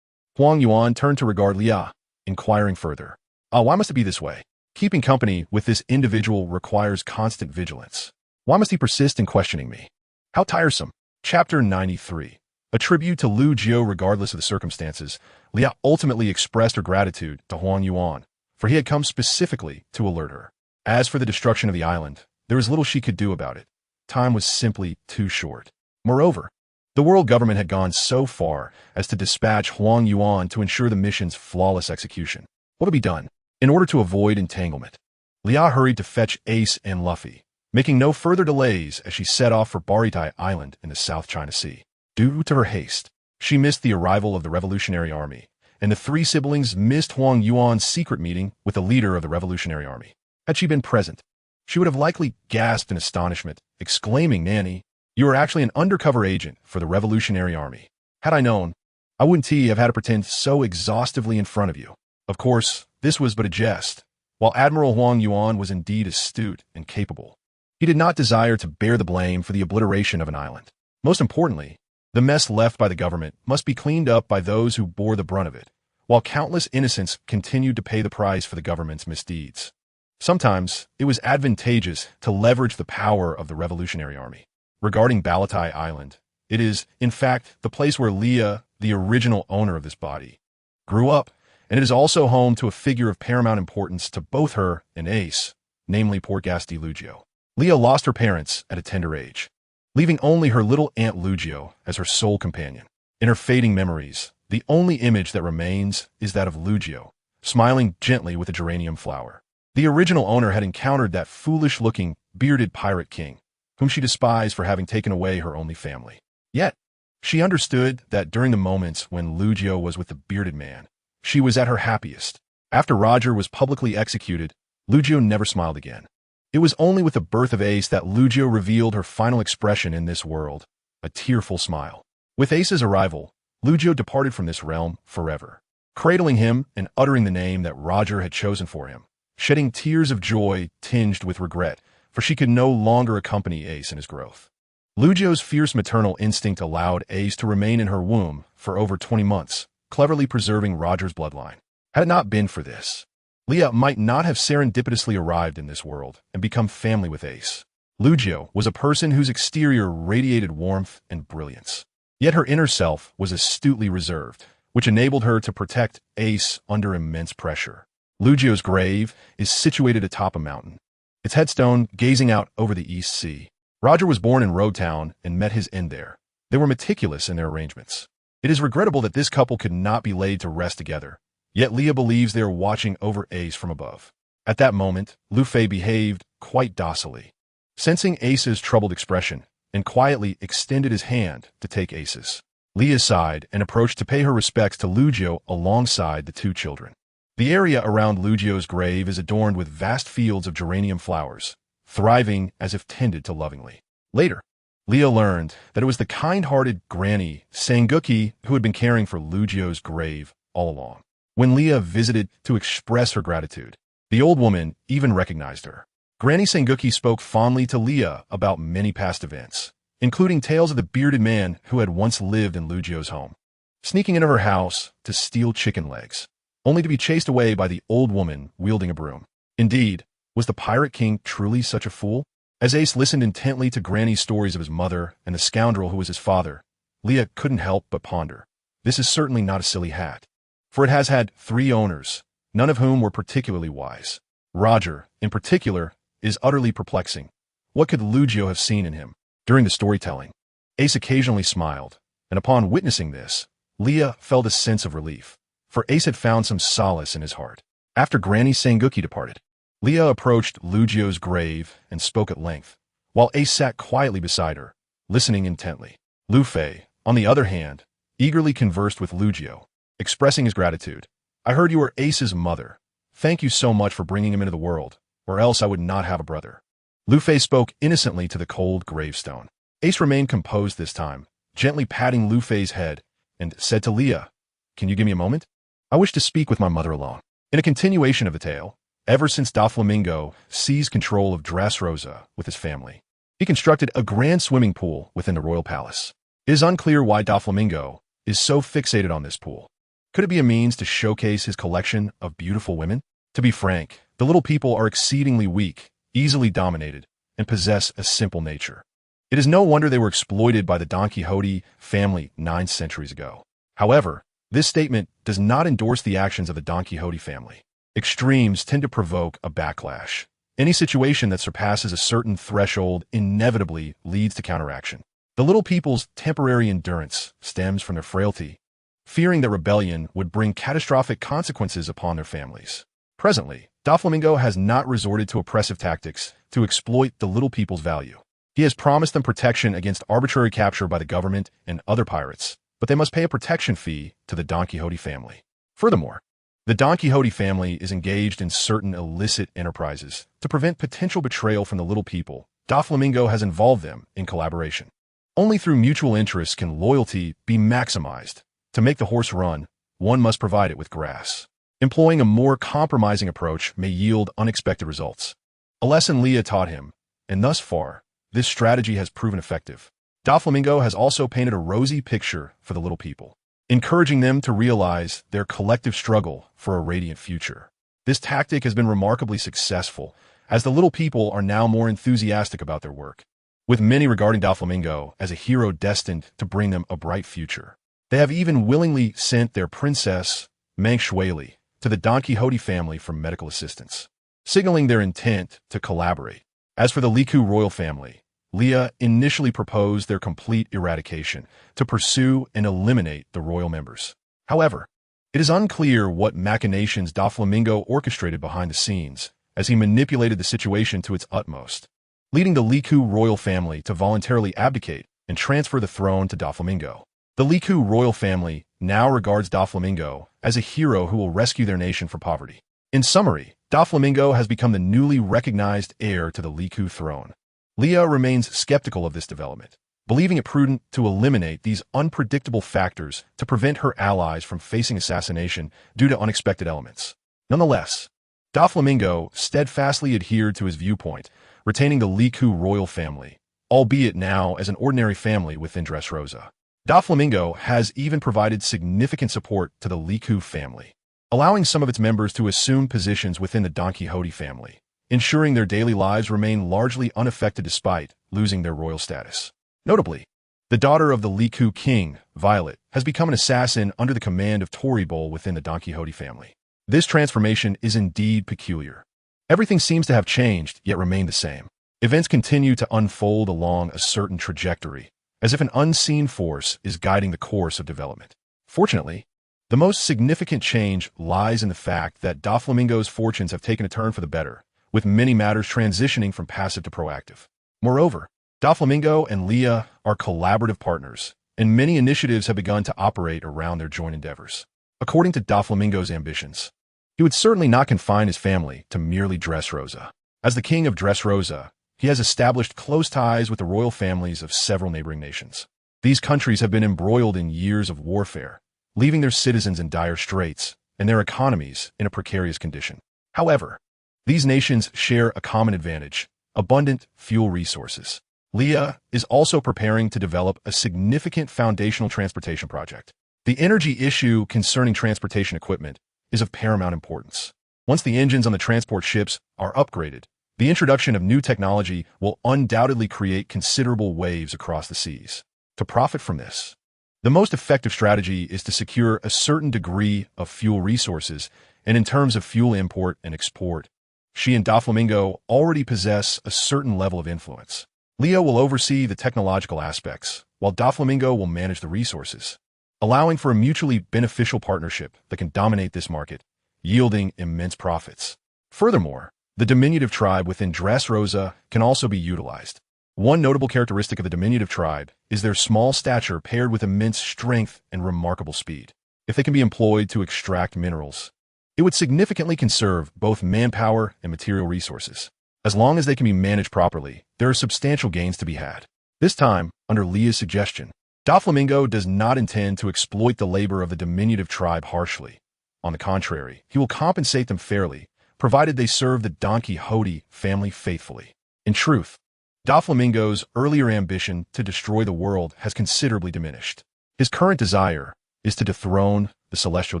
Huang Yuan turned to regard Lia, inquiring further. Why must it be this way? Keeping company with this individual requires constant vigilance. Why must he persist in questioning me? How tiresome. Chapter 93. A tribute to Lu Jiu regardless of the circumstances, Lia ultimately expressed her gratitude to Huang Yuan, for he had come specifically to alert her. As for the destruction of the island, there was little she could do about it. Time was simply too short. Moreover, the world government had gone so far as to dispatch Huang Yuan to ensure the mission's flawless execution. What would be done? In order to avoid entanglement, Lia hurried to fetch Ace and Luffy, making no further delays as she set off for Baritai Island in the South China Sea. Due to her haste, she missed the arrival of the Revolutionary Army, and the 3 siblings missed Huang Yuan's secret meeting with the leader of the Revolutionary Army. Had she been present, she would have likely gasped in astonishment, exclaiming, Nanny, you are actually an undercover agent for the Revolutionary Army. Had I known, I wouldn't have had to pretend so exhaustively in front of you. Of course, this was but a jest. While Admiral Huang Yuan was indeed astute and capable, he did not desire to bear the blame for the obliteration of an island. Most importantly, the mess left by the government must be cleaned up by those who bore the brunt of it, while countless innocents continued to pay the price for the government's misdeeds. Sometimes, it was advantageous to leverage the power of the Revolutionary Army. Regarding Balatai Island, it is, in fact, the place where Lia, the original owner of this body, grew up, and it is also home to a figure of paramount importance to both her and Ace, namely Portgasti Lugio. Lia lost her parents at a tender age, leaving only her little Aunt Lugio as her sole companion. In her fading memories, the only image that remains is that of Lugio, smiling gently with a geranium flower. The original owner had encountered that foolish-looking, bearded pirate king, whom she despised for having taken away her only family. Yet, she understood that during the moments when Lugio was with the bearded man, she was at her happiest. After Roger was publicly executed, Lugio never smiled again. It was only with the birth of Ace that Lugio revealed her final expression in this world, a tearful smile. With Ace's arrival, Lugio departed from this realm forever, cradling him and uttering the name that Roger had chosen for him, shedding tears of joy tinged with regret, for she could no longer accompany Ace in his growth. Lugio's fierce maternal instinct allowed Ace to remain in her womb for over 20 months, cleverly preserving Roger's bloodline. Had it not been for this, Lia might not have serendipitously arrived in this world and become family with Ace. Lugio was a person whose exterior radiated warmth and brilliance, yet her inner self was astutely reserved, which enabled her to protect Ace under immense pressure. Lugio's grave is situated atop a mountain, its headstone gazing out over the East Sea. Roger was born in Road Town and met his end there. They were meticulous in their arrangements. It is regrettable that this couple could not be laid to rest together, yet Lia believes they are watching over Ace from above. At that moment, Lu Fei behaved quite docilely, sensing Ace's troubled expression, and quietly extended his hand to take Ace's. Lia sighed and approached to pay her respects to Lugio alongside the 2 children. The area around Lugio's grave is adorned with vast fields of geranium flowers, thriving as if tended to lovingly. Later, Lia learned that it was the kind-hearted Granny Sanguki who had been caring for Lugio's grave all along. When Lia visited to express her gratitude, the old woman even recognized her. Granny Sanguki spoke fondly to Lia about many past events, including tales of the bearded man who had once lived in Lugio's home, sneaking into her house to steal chicken legs, only to be chased away by the old woman wielding a broom. Indeed, was the Pirate King truly such a fool? As Ace listened intently to Granny's stories of his mother and the scoundrel who was his father, Lia couldn't help but ponder. This is certainly not a silly hat, for it has had 3 owners, none of whom were particularly wise. Roger, in particular, is utterly perplexing. What could Lugio have seen in him? During the storytelling, Ace occasionally smiled, and upon witnessing this, Leah felt a sense of relief, for Ace had found some solace in his heart. After Granny Sanguki departed, Leah approached Lugio's grave and spoke at length, while Ace sat quietly beside her, listening intently. Lu Fei, on the other hand, eagerly conversed with Lugio, expressing his gratitude. I heard you were Ace's mother. Thank you so much for bringing him into the world, or else I would not have a brother. Lu Fei spoke innocently to the cold gravestone. Ace remained composed this time, gently patting Lu Fei's head, and said to Leah, Can you give me a moment? I wish to speak with my mother alone. In a continuation of the tale, ever since Doflamingo seized control of Dressrosa with his family, he constructed a grand swimming pool within the royal palace. It is unclear why Doflamingo is so fixated on this pool. Could it be a means to showcase his collection of beautiful women? To be frank, the little people are exceedingly weak, easily dominated, and possess a simple nature. It is no wonder they were exploited by the Don Quixote family 9 centuries ago. However, this statement does not endorse the actions of the Don Quixote family. Extremes tend to provoke a backlash. Any situation that surpasses a certain threshold inevitably leads to counteraction. The little people's temporary endurance stems from their frailty, fearing that rebellion would bring catastrophic consequences upon their families. Presently, Doflamingo has not resorted to oppressive tactics to exploit the little people's value. He has promised them protection against arbitrary capture by the government and other pirates, but they must pay a protection fee to the Don Quixote family. Furthermore, the Don Quixote family is engaged in certain illicit enterprises. To prevent potential betrayal from the little people, Doflamingo has involved them in collaboration. Only through mutual interests can loyalty be maximized. To make the horse run, one must provide it with grass. Employing a more compromising approach may yield unexpected results. A lesson Leah taught him, and thus far, this strategy has proven effective. Doflamingo has also painted a rosy picture for the little people, encouraging them to realize their collective struggle for a radiant future. This tactic has been remarkably successful, as the little people are now more enthusiastic about their work, with many regarding Doflamingo as a hero destined to bring them a bright future. They have even willingly sent their princess, Manxueli, to the Don Quixote family for medical assistance, signaling their intent to collaborate. As for the Liku royal family, Leah initially proposed their complete eradication to pursue and eliminate the royal members. However, it is unclear what machinations Doflamingo orchestrated behind the scenes as he manipulated the situation to its utmost, leading the Liku royal family to voluntarily abdicate and transfer the throne to Doflamingo. The Liku royal family now regards Doflamingo as a hero who will rescue their nation from poverty. In summary, Doflamingo has become the newly recognized heir to the Liku throne. Leah remains skeptical of this development, believing it prudent to eliminate these unpredictable factors to prevent her allies from facing assassination due to unexpected elements. Nonetheless, Doflamingo steadfastly adhered to his viewpoint, retaining the Liku royal family, albeit now as an ordinary family within Dressrosa. Doflamingo has even provided significant support to the Liku family, allowing some of its members to assume positions within the Don Quixote family, ensuring their daily lives remain largely unaffected despite losing their royal status. Notably, the daughter of the Liku king, Violet, has become an assassin under the command of Toribol within the Don Quixote family. This transformation is indeed peculiar. Everything seems to have changed, yet remain the same. Events continue to unfold along a certain trajectory, as if an unseen force is guiding the course of development. Fortunately, the most significant change lies in the fact that Doflamingo's fortunes have taken a turn for the better, with many matters transitioning from passive to proactive. Moreover, Doflamingo and Leah are collaborative partners, and many initiatives have begun to operate around their joint endeavors. According to Doflamingo's ambitions, he would certainly not confine his family to merely Dressrosa. As the king of Dressrosa, he has established close ties with the royal families of several neighboring nations. These countries have been embroiled in years of warfare, leaving their citizens in dire straits and their economies in a precarious condition. However, these nations share a common advantage: abundant fuel resources. Leah is also preparing to develop a significant foundational transportation project. The energy issue concerning transportation equipment is of paramount importance. Once the engines on the transport ships are upgraded, the introduction of new technology will undoubtedly create considerable waves across the seas. To profit from this, the most effective strategy is to secure a certain degree of fuel resources, and in terms of fuel import and export, She and Doflamingo already possess a certain level of influence. Leo will oversee the technological aspects, while Doflamingo will manage the resources, allowing for a mutually beneficial partnership that can dominate this market, yielding immense profits. Furthermore, the diminutive tribe within Dressrosa can also be utilized. One notable characteristic of the diminutive tribe is their small stature paired with immense strength and remarkable speed. If they can be employed to extract minerals, it would significantly conserve both manpower and material resources. As long as they can be managed properly, there are substantial gains to be had. This time, under Leah's suggestion, Doflamingo does not intend to exploit the labor of the diminutive tribe harshly. On the contrary, he will compensate them fairly, provided they serve the Don Quixote family faithfully. In truth, Doflamingo's earlier ambition to destroy the world has considerably diminished. His current desire is to dethrone the celestial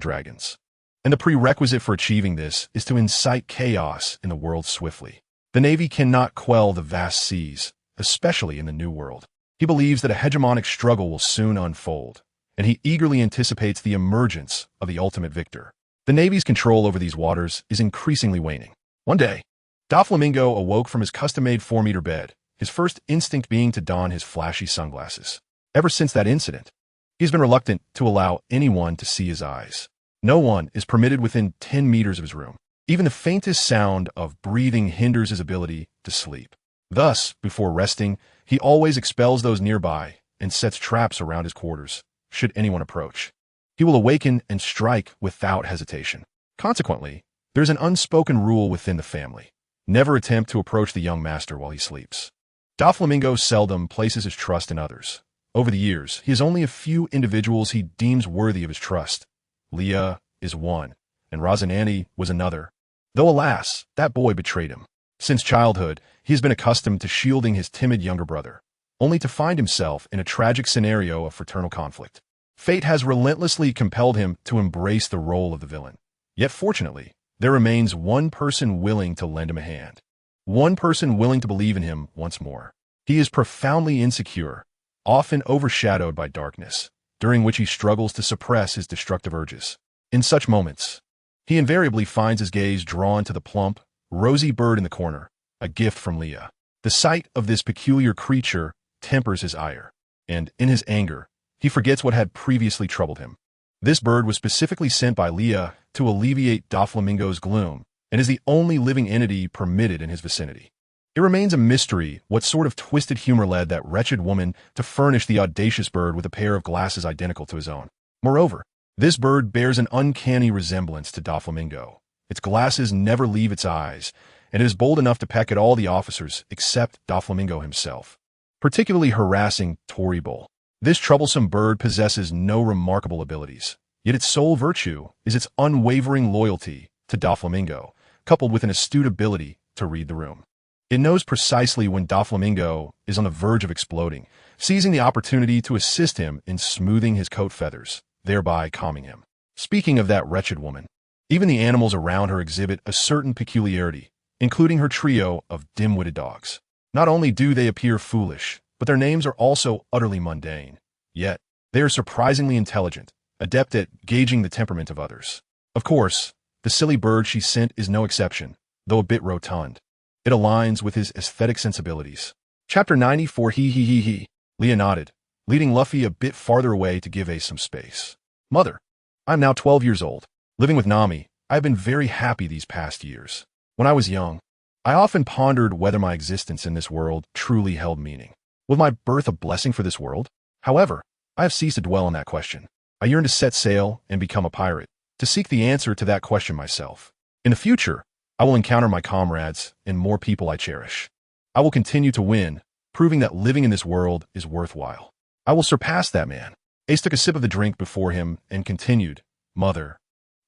dragons. And the prerequisite for achieving this is to incite chaos in the world swiftly. The Navy cannot quell the vast seas, especially in the New World. He believes that a hegemonic struggle will soon unfold, and he eagerly anticipates the emergence of the ultimate victor. The Navy's control over these waters is increasingly waning. One day, Doflamingo awoke from his custom-made 4-meter bed, his first instinct being to don his flashy sunglasses. Ever since that incident, he's been reluctant to allow anyone to see his eyes. No one is permitted within 10 meters of his room. Even the faintest sound of breathing hinders his ability to sleep. Thus, before resting, he always expels those nearby and sets traps around his quarters, should anyone approach. He will awaken and strike without hesitation. Consequently, there's an unspoken rule within the family. Never attempt to approach the young master while he sleeps. Doflamingo seldom places his trust in others. Over the years, he has only a few individuals he deems worthy of his trust. Leah is one, and Rosanani was another. Though alas, that boy betrayed him. Since childhood, he has been accustomed to shielding his timid younger brother, only to find himself in a tragic scenario of fraternal conflict. Fate has relentlessly compelled him to embrace the role of the villain. Yet fortunately, there remains one person willing to lend him a hand. One person willing to believe in him once more. He is profoundly insecure, often overshadowed by darkness, during which he struggles to suppress his destructive urges. In such moments, he invariably finds his gaze drawn to the plump, rosy bird in the corner, a gift from Leah. The sight of this peculiar creature tempers his ire, and, in his anger, he forgets what had previously troubled him. This bird was specifically sent by Leah to alleviate Doflamingo's gloom, and is the only living entity permitted in his vicinity. It remains a mystery what sort of twisted humor led that wretched woman to furnish the audacious bird with a pair of glasses identical to his own. Moreover, this bird bears an uncanny resemblance to Doflamingo. Its glasses never leave its eyes, and it is bold enough to peck at all the officers except Doflamingo himself, particularly harassing Toribol. This troublesome bird possesses no remarkable abilities, yet its sole virtue is its unwavering loyalty to Doflamingo, coupled with an astute ability to read the room. It knows precisely when Doflamingo is on the verge of exploding, seizing the opportunity to assist him in smoothing his coat feathers, thereby calming him. Speaking of that wretched woman, even the animals around her exhibit a certain peculiarity, including her trio of dim-witted dogs. Not only do they appear foolish, but their names are also utterly mundane. Yet, they are surprisingly intelligent, adept at gauging the temperament of others. Of course, the silly bird she sent is no exception, though a bit rotund. It aligns with his aesthetic sensibilities. Chapter 94. He. Leah nodded, leading Luffy a bit farther away to give Ace some space. Mother, I am now 12 years old. Living with Nami, I have been very happy these past years. When I was young, I often pondered whether my existence in this world truly held meaning. Was my birth a blessing for this world? However, I have ceased to dwell on that question. I yearn to set sail and become a pirate, to seek the answer to that question myself. In the future, I will encounter my comrades and more people I cherish. I will continue to win, proving that living in this world is worthwhile. I will surpass that man. Ace took a sip of the drink before him and continued, Mother,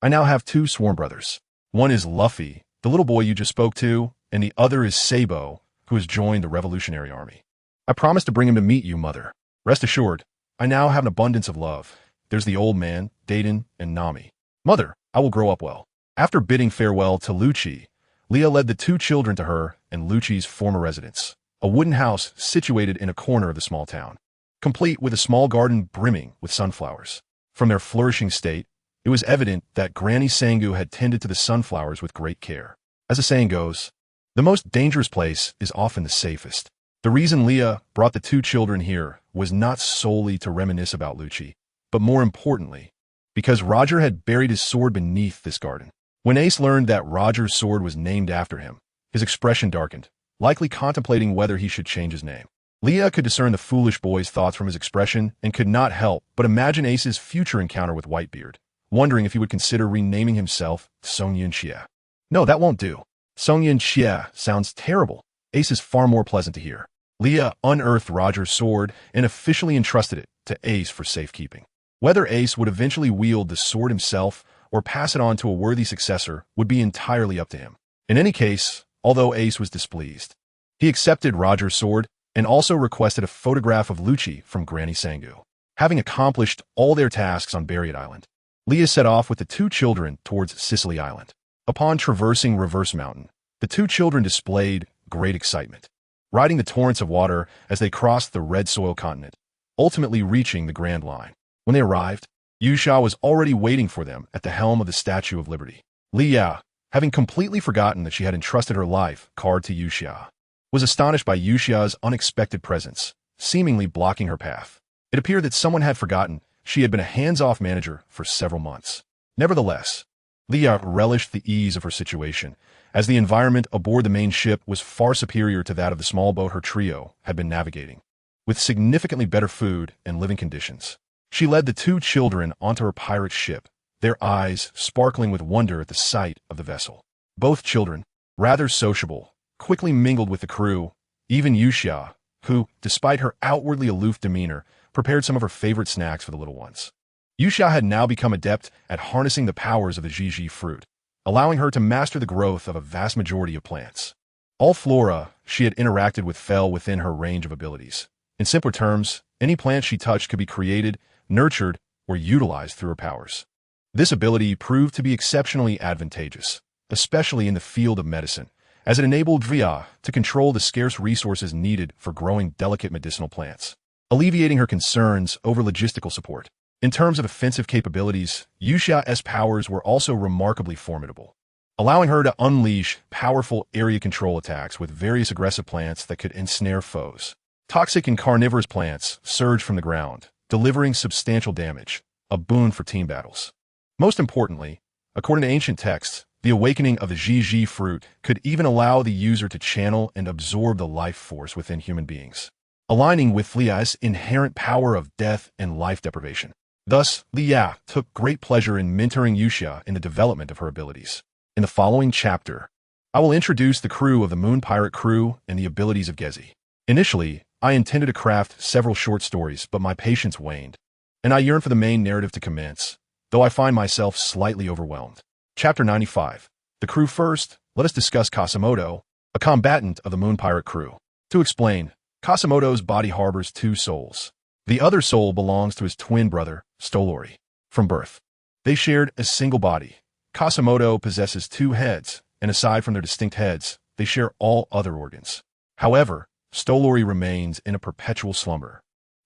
I now have 2 sworn brothers. One is Luffy, the little boy you just spoke to, and the other is Sabo, who has joined the Revolutionary Army. I promised to bring him to meet you, Mother. Rest assured, I now have an abundance of love. There's the old man, Dayton, and Nami. Mother, I will grow up well. After bidding farewell to Lucci, Leah led the 2 children to her and Lucci's former residence, a wooden house situated in a corner of the small town, complete with a small garden brimming with sunflowers. From their flourishing state, it was evident that Granny Sangu had tended to the sunflowers with great care. As the saying goes, the most dangerous place is often the safest. The reason Leah brought the two children here was not solely to reminisce about Lucci, but more importantly, because Roger had buried his sword beneath this garden. When Ace learned that Roger's sword was named after him, his expression darkened, likely contemplating whether he should change his name. Leah could discern the foolish boy's thoughts from his expression and could not help but imagine Ace's future encounter with Whitebeard, wondering if he would consider renaming himself Song Yin Xie. No, that won't do. Song Yin Xie sounds terrible. Ace is far more pleasant to hear. Leah unearthed Roger's sword and officially entrusted it to Ace for safekeeping. Whether Ace would eventually wield the sword himself or pass it on to a worthy successor would be entirely up to him. In any case, although Ace was displeased, he accepted Roger's sword and also requested a photograph of Lucci from Granny Sangu. Having accomplished all their tasks on Barriet Island, Leah set off with the two children towards Sicily Island. Upon traversing Reverse Mountain, the two children displayed great excitement, riding the torrents of water as they crossed the red soil continent, ultimately reaching the Grand Line. When they arrived, Yuxia was already waiting for them at the helm of the Statue of Liberty. Leah, having completely forgotten that she had entrusted her life card to Yuxia, was astonished by Yuxia's unexpected presence, seemingly blocking her path. It appeared that someone had forgotten she had been a hands-off manager for several months. Nevertheless, Leah relished the ease of her situation, as the environment aboard the main ship was far superior to that of the small boat her trio had been navigating. With significantly better food and living conditions, she led the two children onto her pirate ship, their eyes sparkling with wonder at the sight of the vessel. Both children, rather sociable, quickly mingled with the crew, even Yuxia, who, despite her outwardly aloof demeanor, prepared some of her favorite snacks for the little ones. Yuxia had now become adept at harnessing the powers of the Zhiji fruit, allowing her to master the growth of a vast majority of plants. All flora she had interacted with fell within her range of abilities. In simpler terms, any plant she touched could be created, nurtured, or utilized through her powers. This ability proved to be exceptionally advantageous, especially in the field of medicine, as it enabled Vria to control the scarce resources needed for growing delicate medicinal plants, alleviating her concerns over logistical support. In terms of offensive capabilities, Yuxia's powers were also remarkably formidable, allowing her to unleash powerful area control attacks with various aggressive plants that could ensnare foes. Toxic and carnivorous plants surged from the ground, delivering substantial damage, a boon for team battles. Most importantly, according to ancient texts, the awakening of the Zhiji fruit could even allow the user to channel and absorb the life force within human beings, aligning with Lia's inherent power of death and life deprivation. Thus, Lia took great pleasure in mentoring Yuxia in the development of her abilities. In the following chapter, I will introduce the crew of the Moon Pirate crew and the abilities of Gezi. Initially, I intended to craft several short stories, but my patience waned, and I yearned for the main narrative to commence, though I find myself slightly overwhelmed. Chapter 95. The crew first, let us discuss Kasamoto, a combatant of the Moon Pirate crew. To explain, Kasamoto's body harbors two souls. The other soul belongs to his twin brother, Stolori. From birth, they shared a single body. Kasamoto possesses two heads, and aside from their distinct heads, they share all other organs. However, Stolori remains in a perpetual slumber,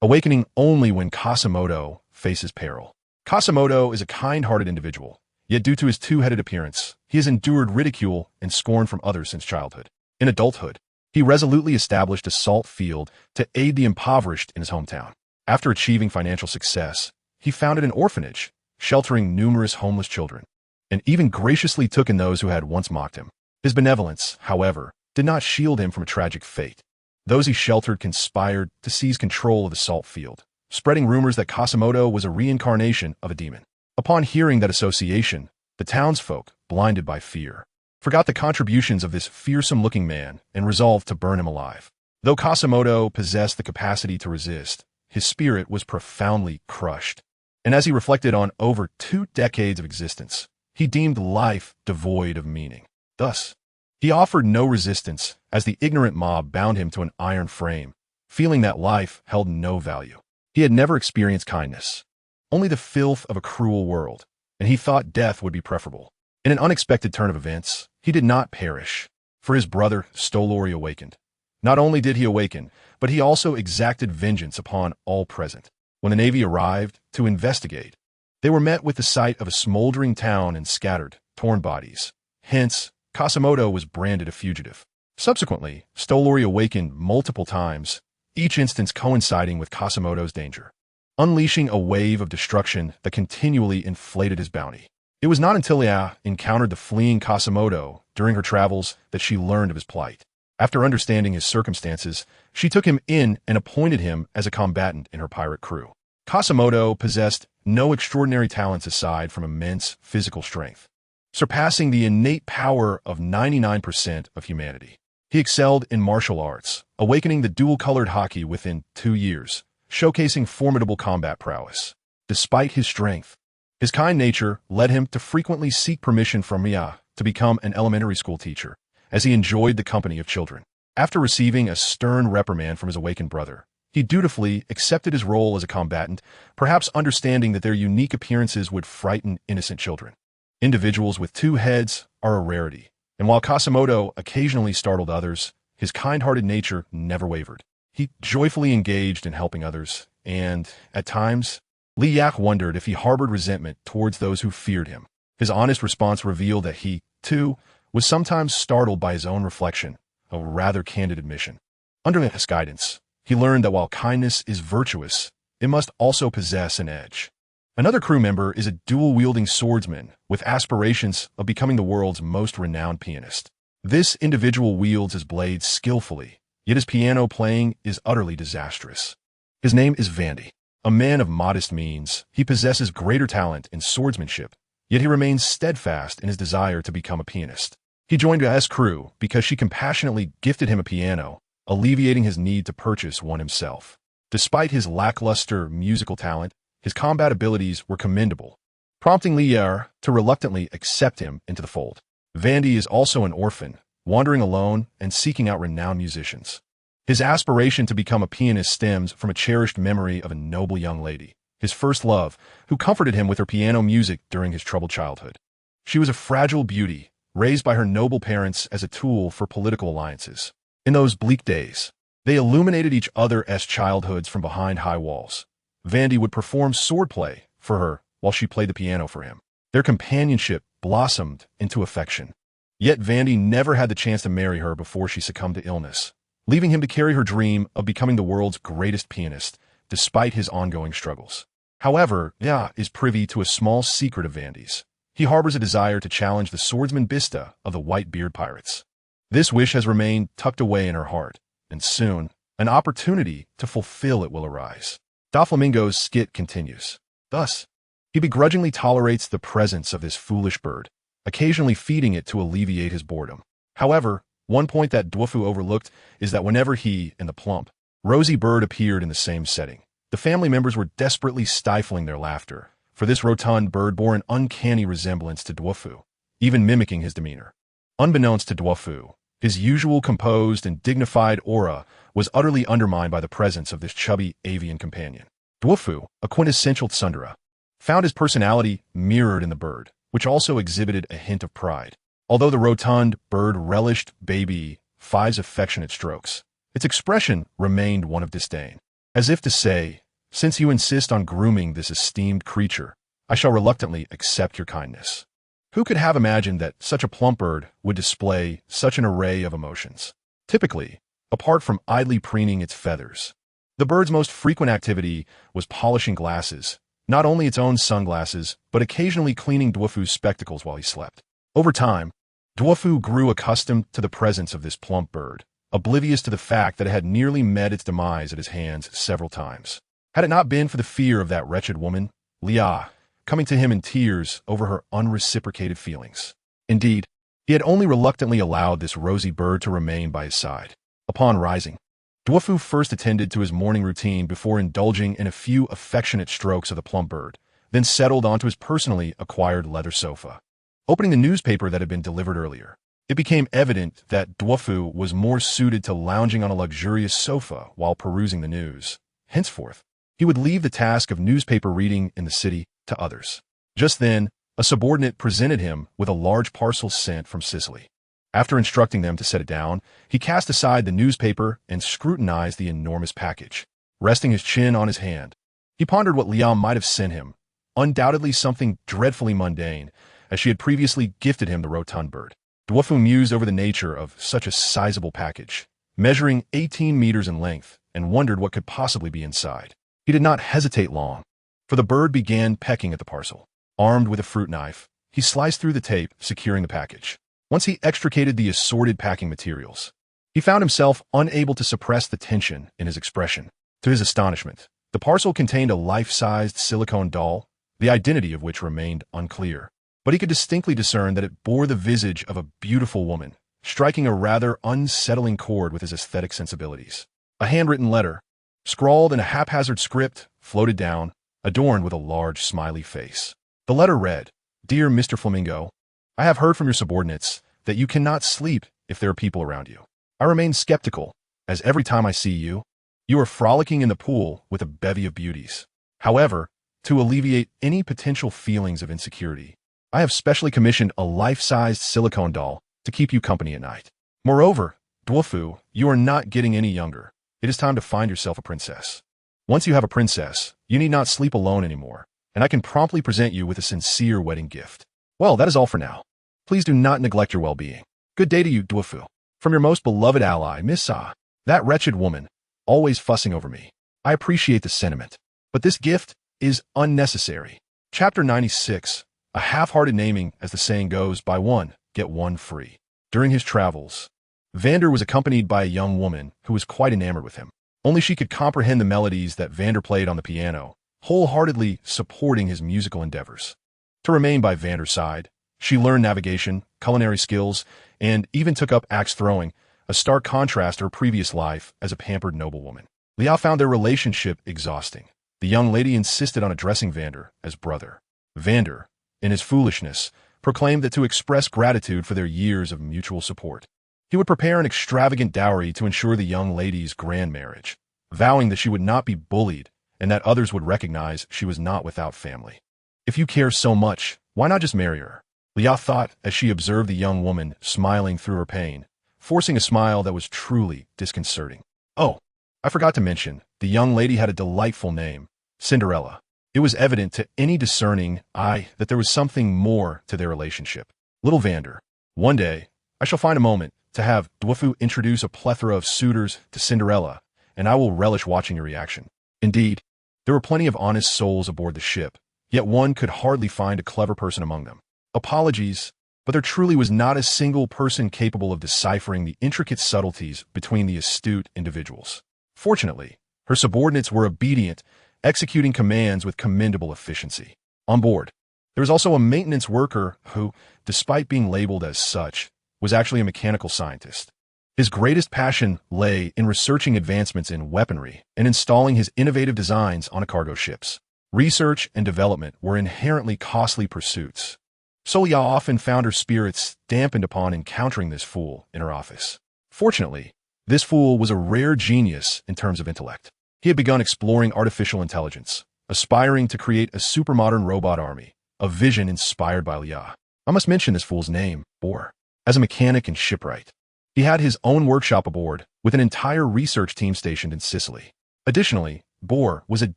awakening only when Kasamoto faces peril. Kasamoto is a kind-hearted individual, yet due to his two-headed appearance, he has endured ridicule and scorn from others since childhood. In adulthood, he resolutely established a salt field to aid the impoverished in his hometown. After achieving financial success, he founded an orphanage, sheltering numerous homeless children, and even graciously took in those who had once mocked him. His benevolence, however, did not shield him from a tragic fate. Those he sheltered conspired to seize control of the salt field, spreading rumors that Kasamoto was a reincarnation of a demon. Upon hearing that association, the townsfolk, blinded by fear, forgot the contributions of this fearsome-looking man and resolved to burn him alive. Though Kasamoto possessed the capacity to resist, his spirit was profoundly crushed, and as he reflected on over 2 decades of existence, he deemed life devoid of meaning. Thus, he offered no resistance as the ignorant mob bound him to an iron frame, feeling that life held no value. He had never experienced kindness, only the filth of a cruel world, and he thought death would be preferable. In an unexpected turn of events, he did not perish, for his brother Stolori awakened. Not only did he awaken, but he also exacted vengeance upon all present. When the Navy arrived to investigate, they were met with the sight of a smoldering town and scattered, torn bodies. Hence, Kasamoto was branded a fugitive. Subsequently, Stolori awakened multiple times, each instance coinciding with Kasamoto's danger, unleashing a wave of destruction that continually inflated his bounty. It was not until Lia encountered the fleeing Kasamoto during her travels that she learned of his plight. After understanding his circumstances, she took him in and appointed him as a combatant in her pirate crew. Kasamoto possessed no extraordinary talents aside from immense physical strength, surpassing the innate power of 99% of humanity. He excelled in martial arts, awakening the dual-colored haki within 2 years, showcasing formidable combat prowess. Despite his strength, his kind nature led him to frequently seek permission from Mia to become an elementary school teacher, as he enjoyed the company of children. After receiving a stern reprimand from his awakened brother, he dutifully accepted his role as a combatant, perhaps understanding that their unique appearances would frighten innocent children. Individuals with 2 heads are a rarity, and while Kasamoto occasionally startled others, his kind-hearted nature never wavered. He joyfully engaged in helping others, and, at times, Li Yak wondered if he harbored resentment towards those who feared him. His honest response revealed that he, too, was sometimes startled by his own reflection, a rather candid admission. Under his guidance, he learned that while kindness is virtuous, it must also possess an edge. Another crew member is a dual-wielding swordsman with aspirations of becoming the world's most renowned pianist. This individual wields his blades skillfully, yet his piano playing is utterly disastrous. His name is Vandy. A man of modest means, he possesses greater talent in swordsmanship, yet he remains steadfast in his desire to become a pianist. He joined Ya's crew because she compassionately gifted him a piano, alleviating his need to purchase one himself. Despite his lackluster musical talent, his combat abilities were commendable, prompting Lier to reluctantly accept him into the fold. Vandy is also an orphan, wandering alone and seeking out renowned musicians. His aspiration to become a pianist stems from a cherished memory of a noble young lady, his first love, who comforted him with her piano music during his troubled childhood. She was a fragile beauty, raised by her noble parents as a tool for political alliances. In those bleak days, they illuminated each other's childhoods from behind high walls. Vandy would perform swordplay for her while she played the piano for him. Their companionship blossomed into affection. Yet Vandy never had the chance to marry her before she succumbed to illness, leaving him to carry her dream of becoming the world's greatest pianist, despite his ongoing struggles. However, Ya is privy to a small secret of Vandy's. He harbors a desire to challenge the swordsman Bista of the White-Beard Pirates. This wish has remained tucked away in her heart, and soon, an opportunity to fulfill it will arise. Doflamingo's skit continues. Thus, he begrudgingly tolerates the presence of this foolish bird, occasionally feeding it to alleviate his boredom. However, one point that Dwofu overlooked is that whenever he and the plump, rosy bird appeared in the same setting, the family members were desperately stifling their laughter, for this rotund bird bore an uncanny resemblance to Dwofu, even mimicking his demeanor. Unbeknownst to Dwofu, his usual composed and dignified aura was utterly undermined by the presence of this chubby avian companion. Dwofu, a quintessential tsundere, found his personality mirrored in the bird, which also exhibited a hint of pride. Although the rotund bird relished baby Fi's affectionate strokes, its expression remained one of disdain, as if to say, "Since you insist on grooming this esteemed creature, I shall reluctantly accept your kindness." Who could have imagined that such a plump bird would display such an array of emotions? Typically, apart from idly preening its feathers, the bird's most frequent activity was polishing glasses, not only its own sunglasses, but occasionally cleaning Dwofu's spectacles while he slept. Over time, Dwofu grew accustomed to the presence of this plump bird, oblivious to the fact that it had nearly met its demise at his hands several times. Had it not been for the fear of that wretched woman, Lia, coming to him in tears over her unreciprocated feelings. Indeed, he had only reluctantly allowed this rosy bird to remain by his side. Upon rising, Dwofu first attended to his morning routine before indulging in a few affectionate strokes of the plump bird, then settled onto his personally acquired leather sofa. Opening the newspaper that had been delivered earlier, it became evident that Dwofu was more suited to lounging on a luxurious sofa while perusing the news. Henceforth, he would leave the task of newspaper reading in the city to others. Just then, a subordinate presented him with a large parcel sent from Sicily. After instructing them to set it down, he cast aside the newspaper and scrutinized the enormous package. Resting his chin on his hand, he pondered what Liam might have sent him, undoubtedly something dreadfully mundane, as she had previously gifted him the rotund bird. Duofu mused over the nature of such a sizable package, measuring 18 meters in length, and wondered what could possibly be inside. He did not hesitate long, for the bird began pecking at the parcel. Armed with a fruit knife, he sliced through the tape, securing the package. Once he extricated the assorted packing materials, he found himself unable to suppress the tension in his expression. To his astonishment, the parcel contained a life-sized silicone doll, the identity of which remained unclear. But he could distinctly discern that it bore the visage of a beautiful woman, striking a rather unsettling chord with his aesthetic sensibilities. A handwritten letter, scrawled in a haphazard script, floated down, adorned with a large smiley face. The letter read, "Dear Mr. Flamingo, I have heard from your subordinates that you cannot sleep if there are people around you. I remain skeptical, as every time I see you, you are frolicking in the pool with a bevy of beauties. However, to alleviate any potential feelings of insecurity, I have specially commissioned a life-sized silicone doll to keep you company at night. Moreover, Duofu, you are not getting any younger. It is time to find yourself a princess. Once you have a princess, you need not sleep alone anymore, and I can promptly present you with a sincere wedding gift. Well, that is all for now. Please do not neglect your well-being. Good day to you, Duofu. From your most beloved ally, Miss Sa. That wretched woman, always fussing over me. I appreciate the sentiment, but this gift is unnecessary." Chapter 96. A half-hearted naming, as the saying goes, buy one, get one free. During his travels, Vander was accompanied by a young woman who was quite enamored with him. Only she could comprehend the melodies that Vander played on the piano, wholeheartedly supporting his musical endeavors. To remain by Vander's side, she learned navigation, culinary skills, and even took up axe throwing, a stark contrast to her previous life as a pampered noblewoman. Liao found their relationship exhausting. The young lady insisted on addressing Vander as brother. Vander, in his foolishness, proclaimed that to express gratitude for their years of mutual support, he would prepare an extravagant dowry to ensure the young lady's grand marriage, vowing that she would not be bullied and that others would recognize she was not without family. If you care so much, why not just marry her? Liao thought as she observed the young woman smiling through her pain, forcing a smile that was truly disconcerting. Oh, I forgot to mention, the young lady had a delightful name, Cinderella. It was evident to any discerning eye that there was something more to their relationship. Little Vander, one day, I shall find a moment to have Duofu introduce a plethora of suitors to Cinderella, and I will relish watching your reaction. Indeed, there were plenty of honest souls aboard the ship, yet one could hardly find a clever person among them. Apologies, but there truly was not a single person capable of deciphering the intricate subtleties between the astute individuals. Fortunately, her subordinates were obedient, executing commands with commendable efficiency. On board, there was also a maintenance worker who, despite being labeled as such, was actually a mechanical scientist. His greatest passion lay in researching advancements in weaponry and installing his innovative designs on cargo ships. Research and development were inherently costly pursuits, so Liao often found her spirits dampened upon encountering this fool in her office. Fortunately, this fool was a rare genius in terms of intellect. He had begun exploring artificial intelligence, aspiring to create a supermodern robot army, a vision inspired by Liao. I must mention this fool's name, Boar. As a mechanic and shipwright, he had his own workshop aboard, with an entire research team stationed in Sicily. Additionally, Boar was a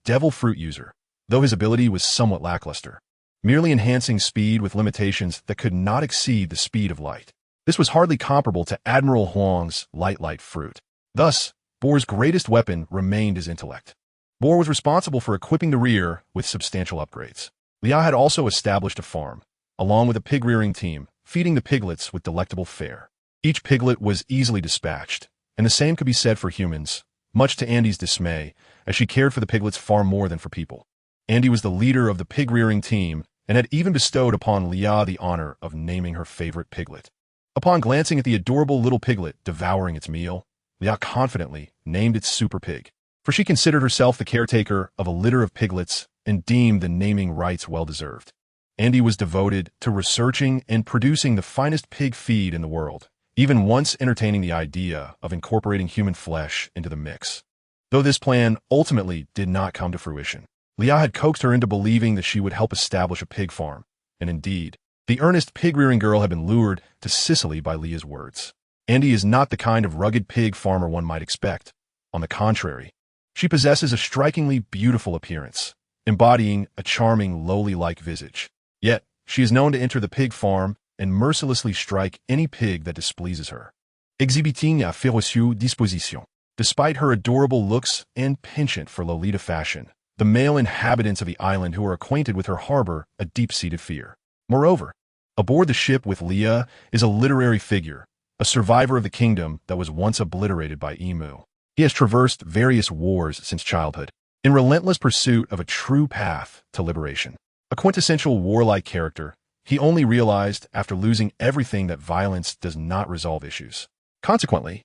devil fruit user, though his ability was somewhat lackluster, merely enhancing speed with limitations that could not exceed the speed of light. This was hardly comparable to Admiral Huang's light fruit. Thus, Boar's greatest weapon remained his intellect. Boar was responsible for equipping the rear with substantial upgrades. Liao had also established a farm, along with a pig-rearing team, feeding the piglets with delectable fare. Each piglet was easily dispatched, and the same could be said for humans, much to Andy's dismay, as she cared for the piglets far more than for people. Andy was the leader of the pig-rearing team and had even bestowed upon Liao the honor of naming her favorite piglet. Upon glancing at the adorable little piglet devouring its meal, Liao confidently named it Super Pig, for she considered herself the caretaker of a litter of piglets and deemed the naming rights well-deserved. Andy was devoted to researching and producing the finest pig feed in the world, even once entertaining the idea of incorporating human flesh into the mix. Though this plan ultimately did not come to fruition, Liao had coaxed her into believing that she would help establish a pig farm, and indeed, the earnest pig-rearing girl had been lured to Sicily by Lia's words. Andy is not the kind of rugged pig farmer one might expect. On the contrary, she possesses a strikingly beautiful appearance, embodying a charming lowly-like visage. Yet, she is known to enter the pig farm and mercilessly strike any pig that displeases her. Exhibiting a férocieux disposition. Despite her adorable looks and penchant for Lolita fashion, the male inhabitants of the island who are acquainted with her harbor a deep-seated fear. Moreover, aboard the ship with Leah is a literary figure, a survivor of the kingdom that was once obliterated by Emu. He has traversed various wars since childhood, in relentless pursuit of a true path to liberation. A quintessential warlike character, he only realized after losing everything that violence does not resolve issues. Consequently,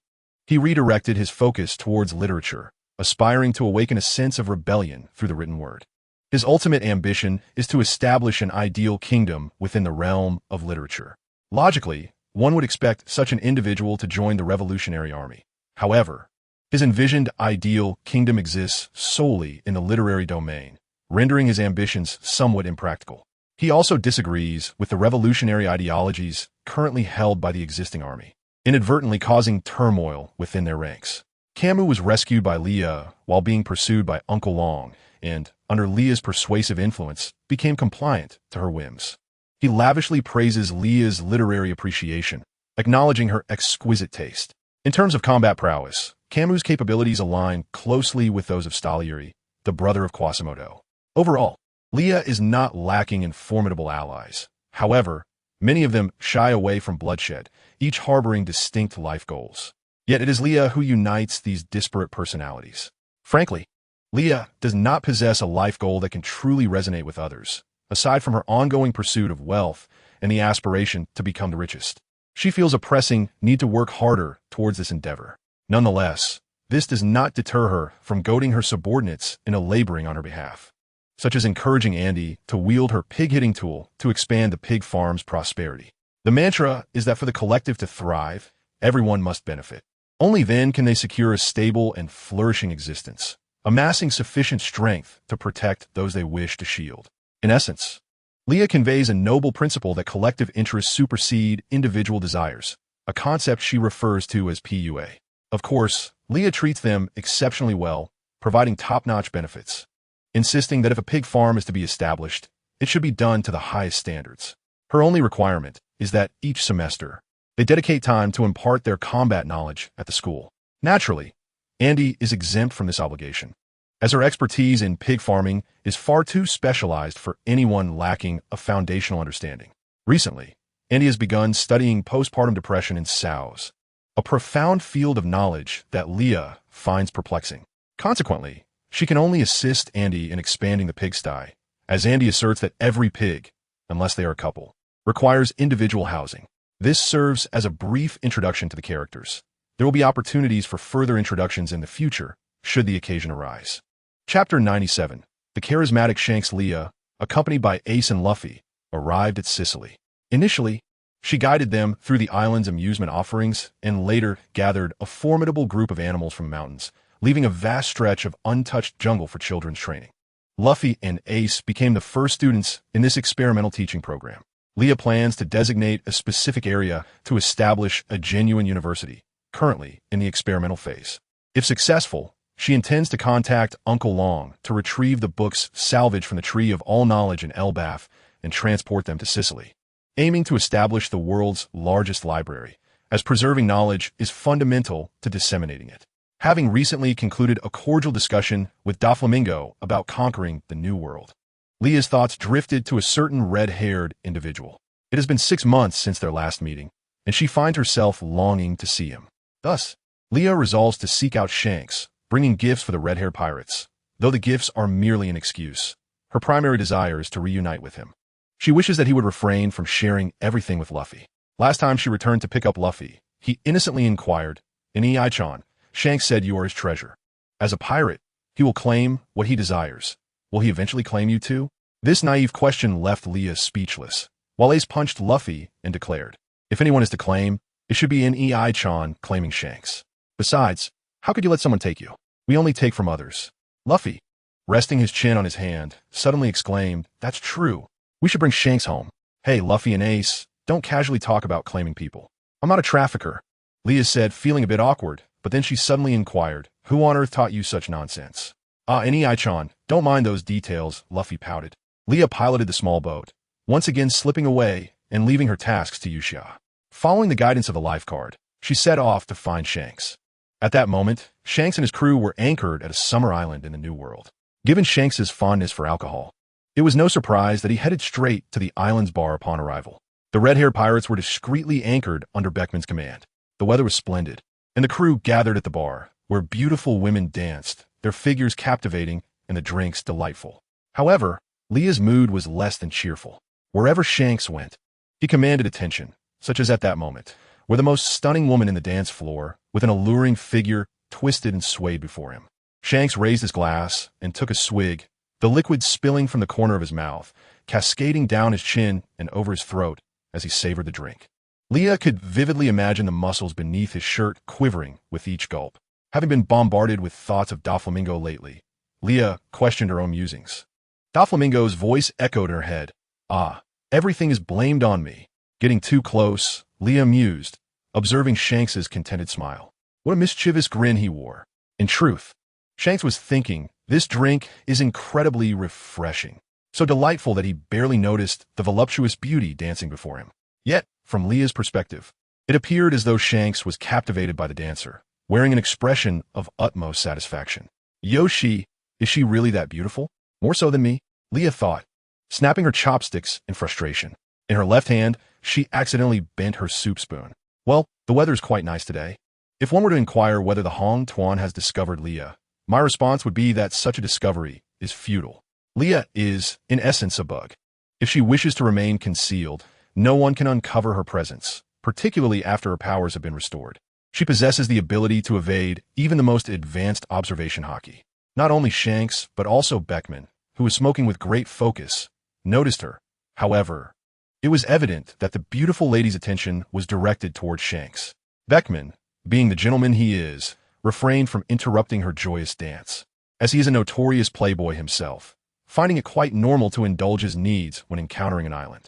he redirected his focus towards literature, aspiring to awaken a sense of rebellion through the written word. His ultimate ambition is to establish an ideal kingdom within the realm of literature. Logically, one would expect such an individual to join the revolutionary army. However, his envisioned ideal kingdom exists solely in the literary domain, rendering his ambitions somewhat impractical. He also disagrees with the revolutionary ideologies currently held by the existing army, inadvertently causing turmoil within their ranks. Camus was rescued by Leah while being pursued by Uncle Long, and, under Leah's persuasive influence, became compliant to her whims. He lavishly praises Leah's literary appreciation, acknowledging her exquisite taste. In terms of combat prowess, Camus' capabilities align closely with those of Salieri, the brother of Quasimodo. Overall, Leah is not lacking in formidable allies. However, many of them shy away from bloodshed, each harboring distinct life goals. Yet it is Leah who unites these disparate personalities. Frankly, Leah does not possess a life goal that can truly resonate with others, aside from her ongoing pursuit of wealth and the aspiration to become the richest. She feels a pressing need to work harder towards this endeavor. Nonetheless, this does not deter her from goading her subordinates into laboring on her behalf, such as encouraging Andy to wield her pig-hitting tool to expand the pig farm's prosperity. The mantra is that for the collective to thrive, everyone must benefit. Only then can they secure a stable and flourishing existence, amassing sufficient strength to protect those they wish to shield. In essence, Leah conveys a noble principle that collective interests supersede individual desires, a concept she refers to as PUA. Of course, Leah treats them exceptionally well, providing top-notch benefits, insisting that if a pig farm is to be established, it should be done to the highest standards. Her only requirement is that each semester, they dedicate time to impart their combat knowledge at the school. Naturally, Andy is exempt from this obligation, as her expertise in pig farming is far too specialized for anyone lacking a foundational understanding. Recently, Andy has begun studying postpartum depression in sows, a profound field of knowledge that Leah finds perplexing. Consequently, she can only assist Andy in expanding the pigsty, as Andy asserts that every pig, unless they are a couple, requires individual housing. This serves as a brief introduction to the characters. There will be opportunities for further introductions in the future, should the occasion arise. Chapter 97. The charismatic Shanks Leah, accompanied by Ace and Luffy, arrived at Sicily. Initially, she guided them through the island's amusement offerings and later gathered a formidable group of animals from the mountains, leaving a vast stretch of untouched jungle for children's training. Luffy and Ace became the first students in this experimental teaching program. Leah plans to designate a specific area to establish a genuine university, currently in the experimental phase. If successful, she intends to contact Uncle Long to retrieve the books salvaged from the Tree of All Knowledge in Elbaf and transport them to Sicily, aiming to establish the world's largest library, as preserving knowledge is fundamental to disseminating it. Having recently concluded a cordial discussion with Doflamingo about conquering the New World, Leah's thoughts drifted to a certain red-haired individual. It has been 6 months since their last meeting, and she finds herself longing to see him. Thus, Leah resolves to seek out Shanks, bringing gifts for the red-haired pirates. Though the gifts are merely an excuse, her primary desire is to reunite with him. She wishes that he would refrain from sharing everything with Luffy. Last time she returned to pick up Luffy, he innocently inquired, "In Ei-chan, Shanks said you are his treasure. As a pirate, he will claim what he desires. Will he eventually claim you too?" This naive question left Leah speechless, while Ace punched Luffy and declared, "If anyone is to claim, it should be in Ei-chan claiming Shanks. Besides, how could you let someone take you? We only take from others." Luffy, resting his chin on his hand, suddenly exclaimed, "That's true. We should bring Shanks home." "Hey, Luffy and Ace, don't casually talk about claiming people. I'm not a trafficker," Leah said, feeling a bit awkward, but then she suddenly inquired, "Who on earth taught you such nonsense?" "In Ei-chan, don't mind those details," Luffy pouted. Leah piloted the small boat, once again slipping away and leaving her tasks to Yuxia. Following the guidance of the lifeguard, she set off to find Shanks. At that moment, Shanks and his crew were anchored at a summer island in the New World. Given Shanks's fondness for alcohol, it was no surprise that he headed straight to the island's bar upon arrival. The red-haired pirates were discreetly anchored under Beckman's command. The weather was splendid, and the crew gathered at the bar, where beautiful women danced, their figures captivating and the drinks delightful. However, Leah's mood was less than cheerful. Wherever Shanks went, he commanded attention, such as at that moment, where the most stunning woman in the dance floor, with an alluring figure, twisted and swayed before him. Shanks raised his glass and took a swig, the liquid spilling from the corner of his mouth, cascading down his chin and over his throat as he savored the drink. Leah could vividly imagine the muscles beneath his shirt quivering with each gulp. Having been bombarded with thoughts of Doflamingo lately, Leah questioned her own musings. Doflamingo's voice echoed in her head. Ah, everything is blamed on me. Getting too close, Leah mused, observing Shanks's contented smile. What a mischievous grin he wore. In truth, Shanks was thinking, this drink is incredibly refreshing, so delightful that he barely noticed the voluptuous beauty dancing before him. Yet, from Leah's perspective, it appeared as though Shanks was captivated by the dancer, wearing an expression of utmost satisfaction. Yoshi, is she really that beautiful? More so than me? Leah thought, snapping her chopsticks in frustration. In her left hand, she accidentally bent her soup spoon. Well, the weather's quite nice today. If one were to inquire whether the Hong Tuan has discovered Leah, my response would be that such a discovery is futile. Leah is, in essence, a bug. If she wishes to remain concealed, no one can uncover her presence, particularly after her powers have been restored. She possesses the ability to evade even the most advanced observation hockey. Not only Shanks, but also Beckman, who was smoking with great focus, noticed her. However, it was evident that the beautiful lady's attention was directed towards Shanks. Beckman, being the gentleman he is, refrained from interrupting her joyous dance, as he is a notorious playboy himself, finding it quite normal to indulge his needs when encountering an island.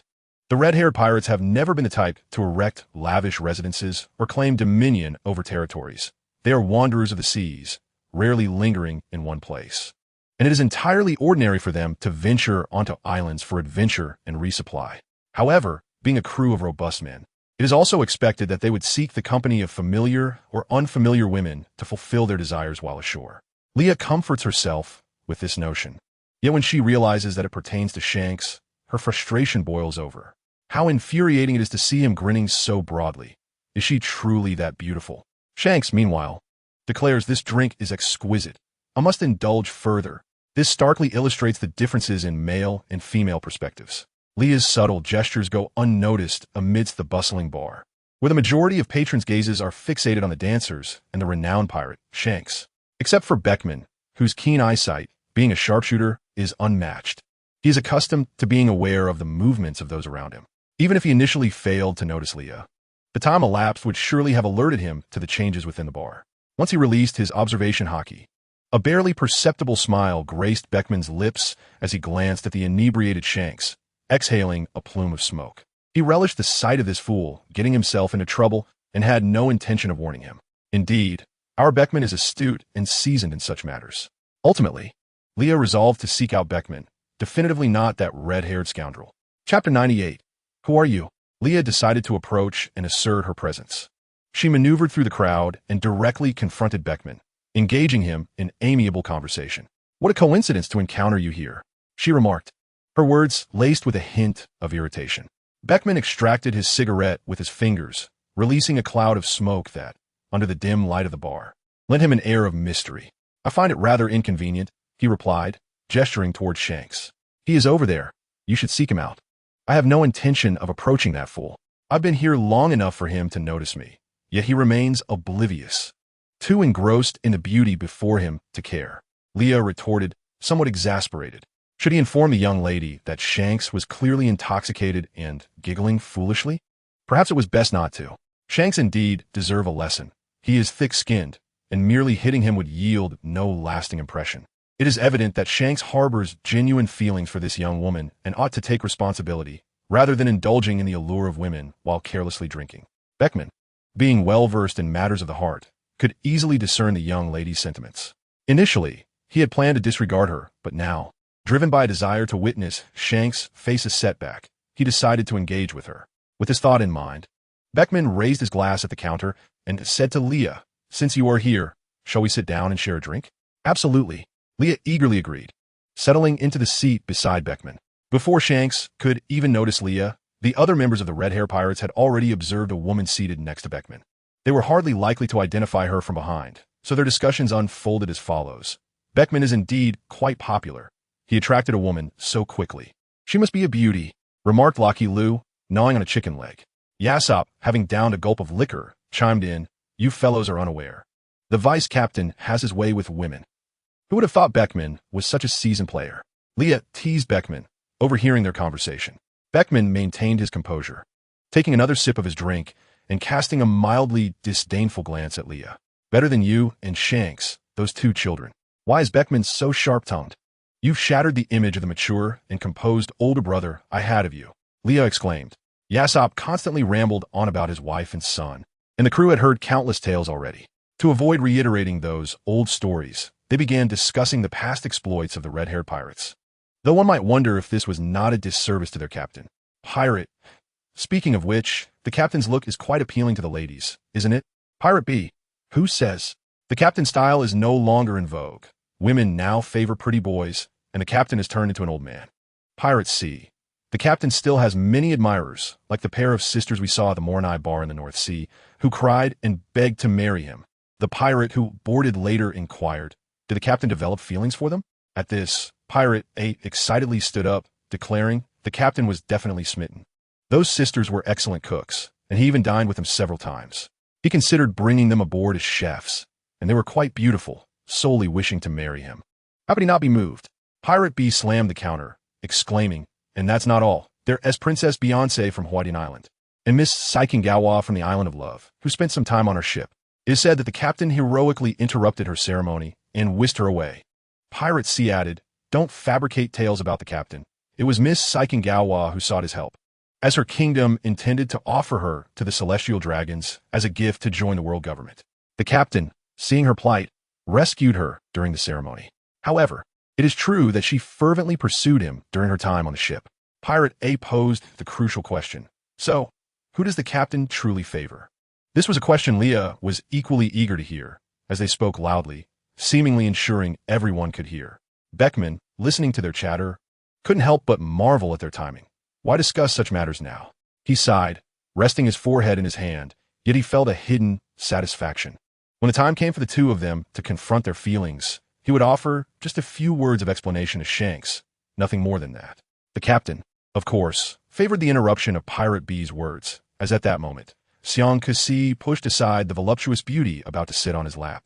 The red-haired pirates have never been the type to erect lavish residences or claim dominion over territories. They are wanderers of the seas, rarely lingering in one place. And it is entirely ordinary for them to venture onto islands for adventure and resupply. However, being a crew of robust men, it is also expected that they would seek the company of familiar or unfamiliar women to fulfill their desires while ashore. Leah comforts herself with this notion. Yet when she realizes that it pertains to Shanks, her frustration boils over. How infuriating it is to see him grinning so broadly. Is she truly that beautiful? Shanks, meanwhile, declares this drink is exquisite. I must indulge further. This starkly illustrates the differences in male and female perspectives. Leah's subtle gestures go unnoticed amidst the bustling bar, where the majority of patrons' gazes are fixated on the dancers and the renowned pirate, Shanks. Except for Beckman, whose keen eyesight, being a sharpshooter, is unmatched. He is accustomed to being aware of the movements of those around him. Even if he initially failed to notice Leah, the time elapsed would surely have alerted him to the changes within the bar. Once he released his observation hockey, a barely perceptible smile graced Beckman's lips as he glanced at the inebriated Shanks, exhaling a plume of smoke. He relished the sight of this fool getting himself into trouble and had no intention of warning him. Indeed, our Beckman is astute and seasoned in such matters. Ultimately, Leah resolved to seek out Beckman, definitively not that red-haired scoundrel. Chapter 98. Who are you? Leah decided to approach and assert her presence. She maneuvered through the crowd and directly confronted Beckman, engaging him in amiable conversation. What a coincidence to encounter you here, she remarked, her words laced with a hint of irritation. Beckman extracted his cigarette with his fingers, releasing a cloud of smoke that, under the dim light of the bar, lent him an air of mystery. I find it rather inconvenient, he replied, gesturing towards Shanks. He is over there. You should seek him out. I have no intention of approaching that fool. I've been here long enough for him to notice me, yet he remains oblivious, too engrossed in the beauty before him to care. Leah retorted, somewhat exasperated. Should he inform the young lady that Shanks was clearly intoxicated and giggling foolishly? Perhaps it was best not to. Shanks indeed deserve a lesson. He is thick-skinned, and merely hitting him would yield no lasting impression. It is evident that Shanks harbors genuine feelings for this young woman and ought to take responsibility, rather than indulging in the allure of women while carelessly drinking. Beckman, being well-versed in matters of the heart, could easily discern the young lady's sentiments. Initially, he had planned to disregard her, but now, driven by a desire to witness Shanks face a setback, he decided to engage with her. With this thought in mind, Beckman raised his glass at the counter and said to Leah, "Since you are here, shall we sit down and share a drink?" "Absolutely," Leah eagerly agreed, settling into the seat beside Beckman. Before Shanks could even notice Leah, the other members of the Red Hair Pirates had already observed a woman seated next to Beckman. They were hardly likely to identify her from behind, so their discussions unfolded as follows. "Beckman is indeed quite popular. He attracted a woman so quickly. She must be a beauty," remarked Locky Lou, gnawing on a chicken leg. Yassop, having downed a gulp of liquor, chimed in, "You fellows are unaware. The vice captain has his way with women." Who would have thought Beckman was such a seasoned player? Leah teased Beckman, overhearing their conversation. Beckman maintained his composure, taking another sip of his drink and casting a mildly disdainful glance at Leah. "Better than you and Shanks, those two children. Why is Beckman so sharp-tongued? You've shattered the image of the mature and composed older brother I had of you," Leah exclaimed. Yassop constantly rambled on about his wife and son, and the crew had heard countless tales already. To avoid reiterating those old stories, they began discussing the past exploits of the red-haired pirates. Though one might wonder if this was not a disservice to their captain. Pirate. Speaking of which, the captain's look is quite appealing to the ladies, isn't it? Pirate B. Who says? The captain's style is no longer in vogue. Women now favor pretty boys, and the captain has turned into an old man. Pirate C. The captain still has many admirers, like the pair of sisters we saw at the Mornai bar in the North Sea, who cried and begged to marry him. The pirate who boarded later inquired, "Did the captain develop feelings for them?" At this, Pirate A excitedly stood up, declaring the captain was definitely smitten. Those sisters were excellent cooks, and he even dined with them several times. He considered bringing them aboard as chefs, and they were quite beautiful, solely wishing to marry him. How could he not be moved? Pirate B slammed the counter, exclaiming, "And that's not all. There is Princess Beyonce from Hawaiian Island, and Miss Saikingawa from the Island of Love, who spent some time on our ship." It is said that the captain heroically interrupted her ceremony and whisked her away. Pirate C added, "Don't fabricate tales about the captain. It was Miss Saikingawa who sought his help, as her kingdom intended to offer her to the celestial dragons as a gift to join the world government. The captain, seeing her plight, rescued her during the ceremony. However, it is true that she fervently pursued him during her time on the ship." Pirate A posed the crucial question. So, who does the captain truly favor? This was a question Leah was equally eager to hear, as they spoke loudly, seemingly ensuring everyone could hear. Beckman, listening to their chatter, couldn't help but marvel at their timing. Why discuss such matters now? He sighed, resting his forehead in his hand, yet he felt a hidden satisfaction. When the time came for the two of them to confront their feelings, he would offer just a few words of explanation to Shanks, nothing more than that. The captain, of course, favored the interruption of Pirate B's words, as at that moment, Xiang Kasi pushed aside the voluptuous beauty about to sit on his lap,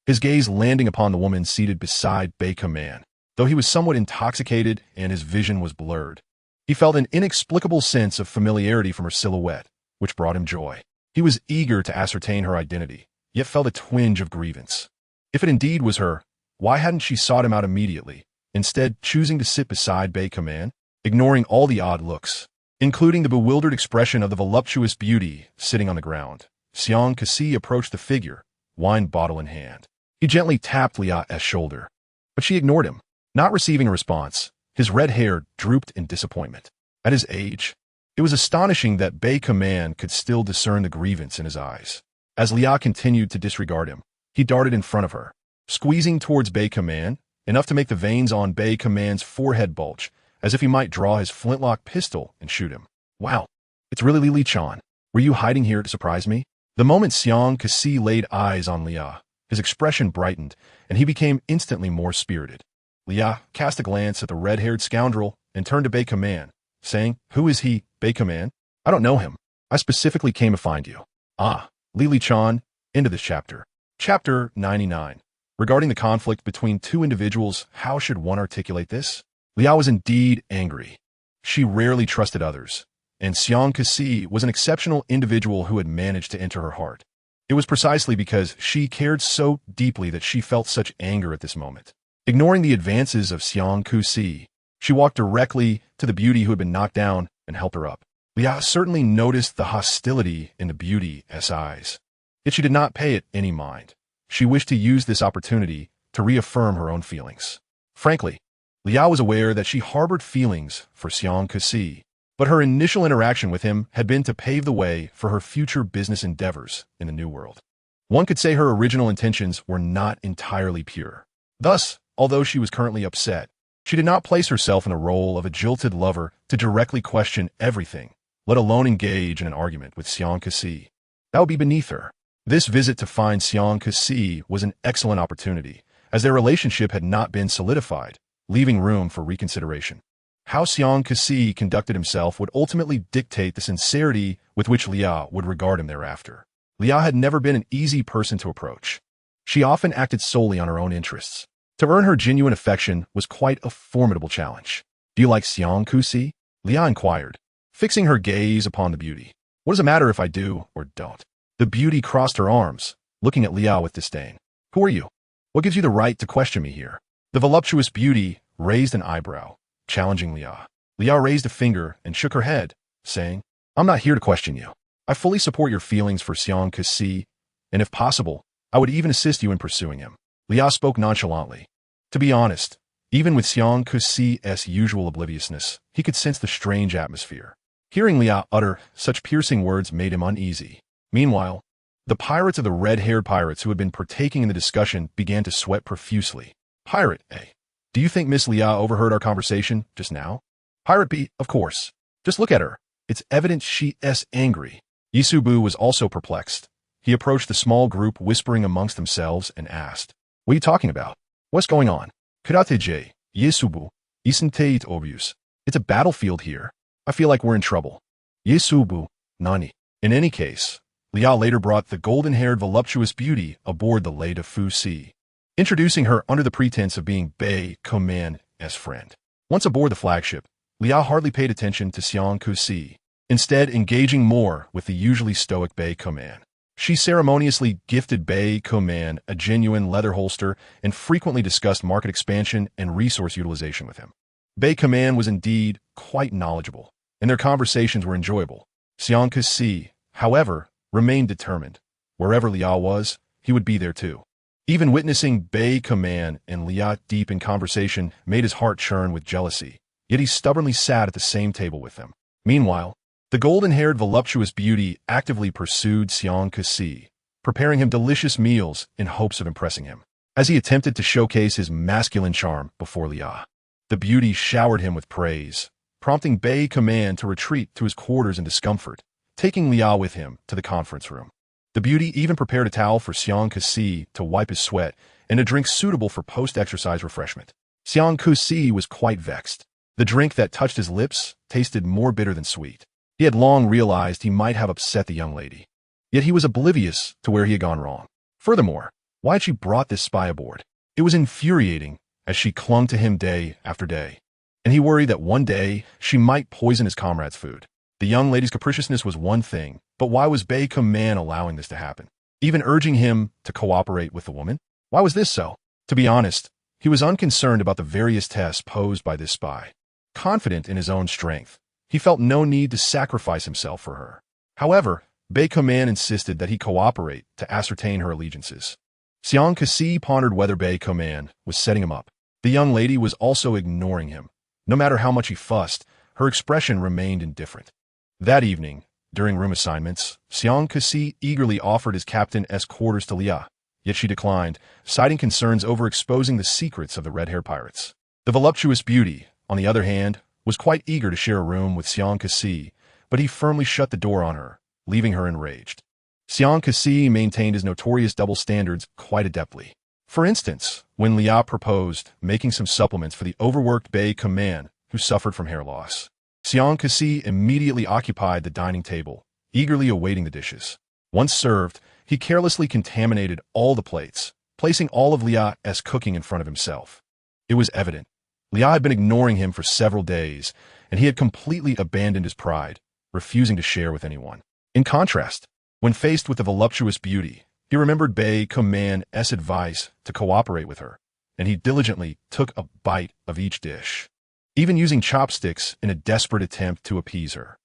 his gaze landing upon the woman seated beside Baker Man. Though he was somewhat intoxicated and his vision was blurred, he felt an inexplicable sense of familiarity from her silhouette, which brought him joy. He was eager to ascertain her identity, yet felt a twinge of grievance. If it indeed was her, why hadn't she sought him out immediately, instead choosing to sit beside Baker Man, ignoring all the odd looks, including the bewildered expression of the voluptuous beauty sitting on the ground? Xiang Kasi approached the figure, wine bottle in hand. He gently tapped Lia's shoulder, but she ignored him. Not receiving a response, his red hair drooped in disappointment. At his age, it was astonishing that Baker Man could still discern the grievance in his eyes. As Lia continued to disregard him, he darted in front of her, squeezing towards Baker Man, enough to make the veins on Baker Man's forehead bulge, as if he might draw his flintlock pistol and shoot him. "Wow, it's really Li Li-chan. Were you hiding here to surprise me?" The moment Xiang Kasi laid eyes on Lia, his expression brightened, and he became instantly more spirited. Lia cast a glance at the red-haired scoundrel and turned to Baker Man, saying, "Who is he, Baker Man? I don't know him. I specifically came to find you." Ah, Li Li-chan, end of this chapter. Chapter 99. Regarding the conflict between two individuals, how should one articulate this? Lia was indeed angry. She rarely trusted others, and Xiang Kasi was an exceptional individual who had managed to enter her heart. It was precisely because she cared so deeply that she felt such anger at this moment. Ignoring the advances of Xiang Kasi, she walked directly to the beauty who had been knocked down and helped her up. Lia certainly noticed the hostility in the beauty's eyes, yet she did not pay it any mind. She wished to use this opportunity to reaffirm her own feelings. Frankly, Lia was aware that she harbored feelings for Xiang Kasi, But her initial interaction with him had been to pave the way for her future business endeavors in the New World. One could say her original intentions were not entirely pure. Thus, although she was currently upset, she did not place herself in the role of a jilted lover to directly question everything, let alone engage in an argument with Xiang Kexi. That would be beneath her. This visit to find Xiang Kexi was an excellent opportunity, as their relationship had not been solidified, leaving room for reconsideration. How Xiang Kexi conducted himself would ultimately dictate the sincerity with which Liao would regard him thereafter. Liao had never been an easy person to approach. She often acted solely on her own interests. To earn her genuine affection was quite a formidable challenge. "Do you like Xiang Kexi?" Liao inquired, fixing her gaze upon the beauty. "What does it matter if I do or don't?" The beauty crossed her arms, looking at Liao with disdain. "Who are you? What gives you the right to question me here?" The voluptuous beauty raised an eyebrow, challenging Liao. Liao raised a finger and shook her head, saying, "I'm not here to question you. I fully support your feelings for Xiang Kexi, and if possible, I would even assist you in pursuing him." Liao spoke nonchalantly. To be honest, even with Xiang Kexi's usual obliviousness, he could sense the strange atmosphere. Hearing Liao utter such piercing words made him uneasy. Meanwhile, the pirates of the red-haired pirates who had been partaking in the discussion began to sweat profusely. "Pirate A, do you think Miss Liao overheard our conversation just now?" "Pirate B, of course. Just look at her. It's evident she's angry." Yisubu was also perplexed. He approached the small group whispering amongst themselves and asked, "What are you talking about? What's going on?" "Karateji, Yisubu, isn't obvious. It's a battlefield here. I feel like we're in trouble." "Yisubu, nani?" In any case, Liao later brought the golden-haired voluptuous beauty aboard the Lei de Fu Sea, introducing her under the pretense of being Bei Koman's friend. Once aboard the flagship, Liao hardly paid attention to Xiang Kexi, instead engaging more with the usually stoic Bei Koman. She ceremoniously gifted Bei Koman a genuine leather holster and frequently discussed market expansion and resource utilization with him. Bei Koman was indeed quite knowledgeable, and their conversations were enjoyable. Xiang Kexi, however, remained determined. Wherever Liao was, he would be there too. Even witnessing Bei Koman and Liao deep in conversation made his heart churn with jealousy, yet he stubbornly sat at the same table with them. Meanwhile, the golden-haired voluptuous beauty actively pursued Xiang Kexi, preparing him delicious meals in hopes of impressing him. As he attempted to showcase his masculine charm before Liao, the beauty showered him with praise, prompting Bei Koman to retreat to his quarters in discomfort, taking Liao with him to the conference room. The beauty even prepared a towel for Xiang Kexi to wipe his sweat and a drink suitable for post-exercise refreshment. Xiang Kexi was quite vexed. The drink that touched his lips tasted more bitter than sweet. He had long realized he might have upset the young lady, yet he was oblivious to where he had gone wrong. Furthermore, why had she brought this spy aboard? It was infuriating as she clung to him day after day, and he worried that one day she might poison his comrade's food. The young lady's capriciousness was one thing, but why was Bei Koman allowing this to happen? Even urging him to cooperate with the woman? Why was this so? To be honest, he was unconcerned about the various tests posed by this spy. Confident in his own strength, he felt no need to sacrifice himself for her. However, Bei Koman insisted that he cooperate to ascertain her allegiances. Xiang Kexi pondered whether Bei Koman was setting him up. The young lady was also ignoring him. No matter how much he fussed, her expression remained indifferent. That evening, during room assignments, Xiang Kexi eagerly offered his captain's quarters to Liao, yet she declined, citing concerns over exposing the secrets of the red-haired pirates. The voluptuous beauty, on the other hand, was quite eager to share a room with Xiang Kexi, but he firmly shut the door on her, leaving her enraged. Xiang Kexi maintained his notorious double standards quite adeptly. For instance, when Liao proposed making some supplements for the overworked Bei Koman who suffered from hair loss, Xiang Kexi immediately occupied the dining table, eagerly awaiting the dishes. Once served, he carelessly contaminated all the plates, placing all of Liao's cooking in front of himself. It was evident Liao had been ignoring him for several days, and he had completely abandoned his pride, refusing to share with anyone. In contrast, when faced with the voluptuous beauty, he remembered Bei Koman's advice to cooperate with her, and he diligently took a bite of each dish, even using chopsticks in a desperate attempt to appease her.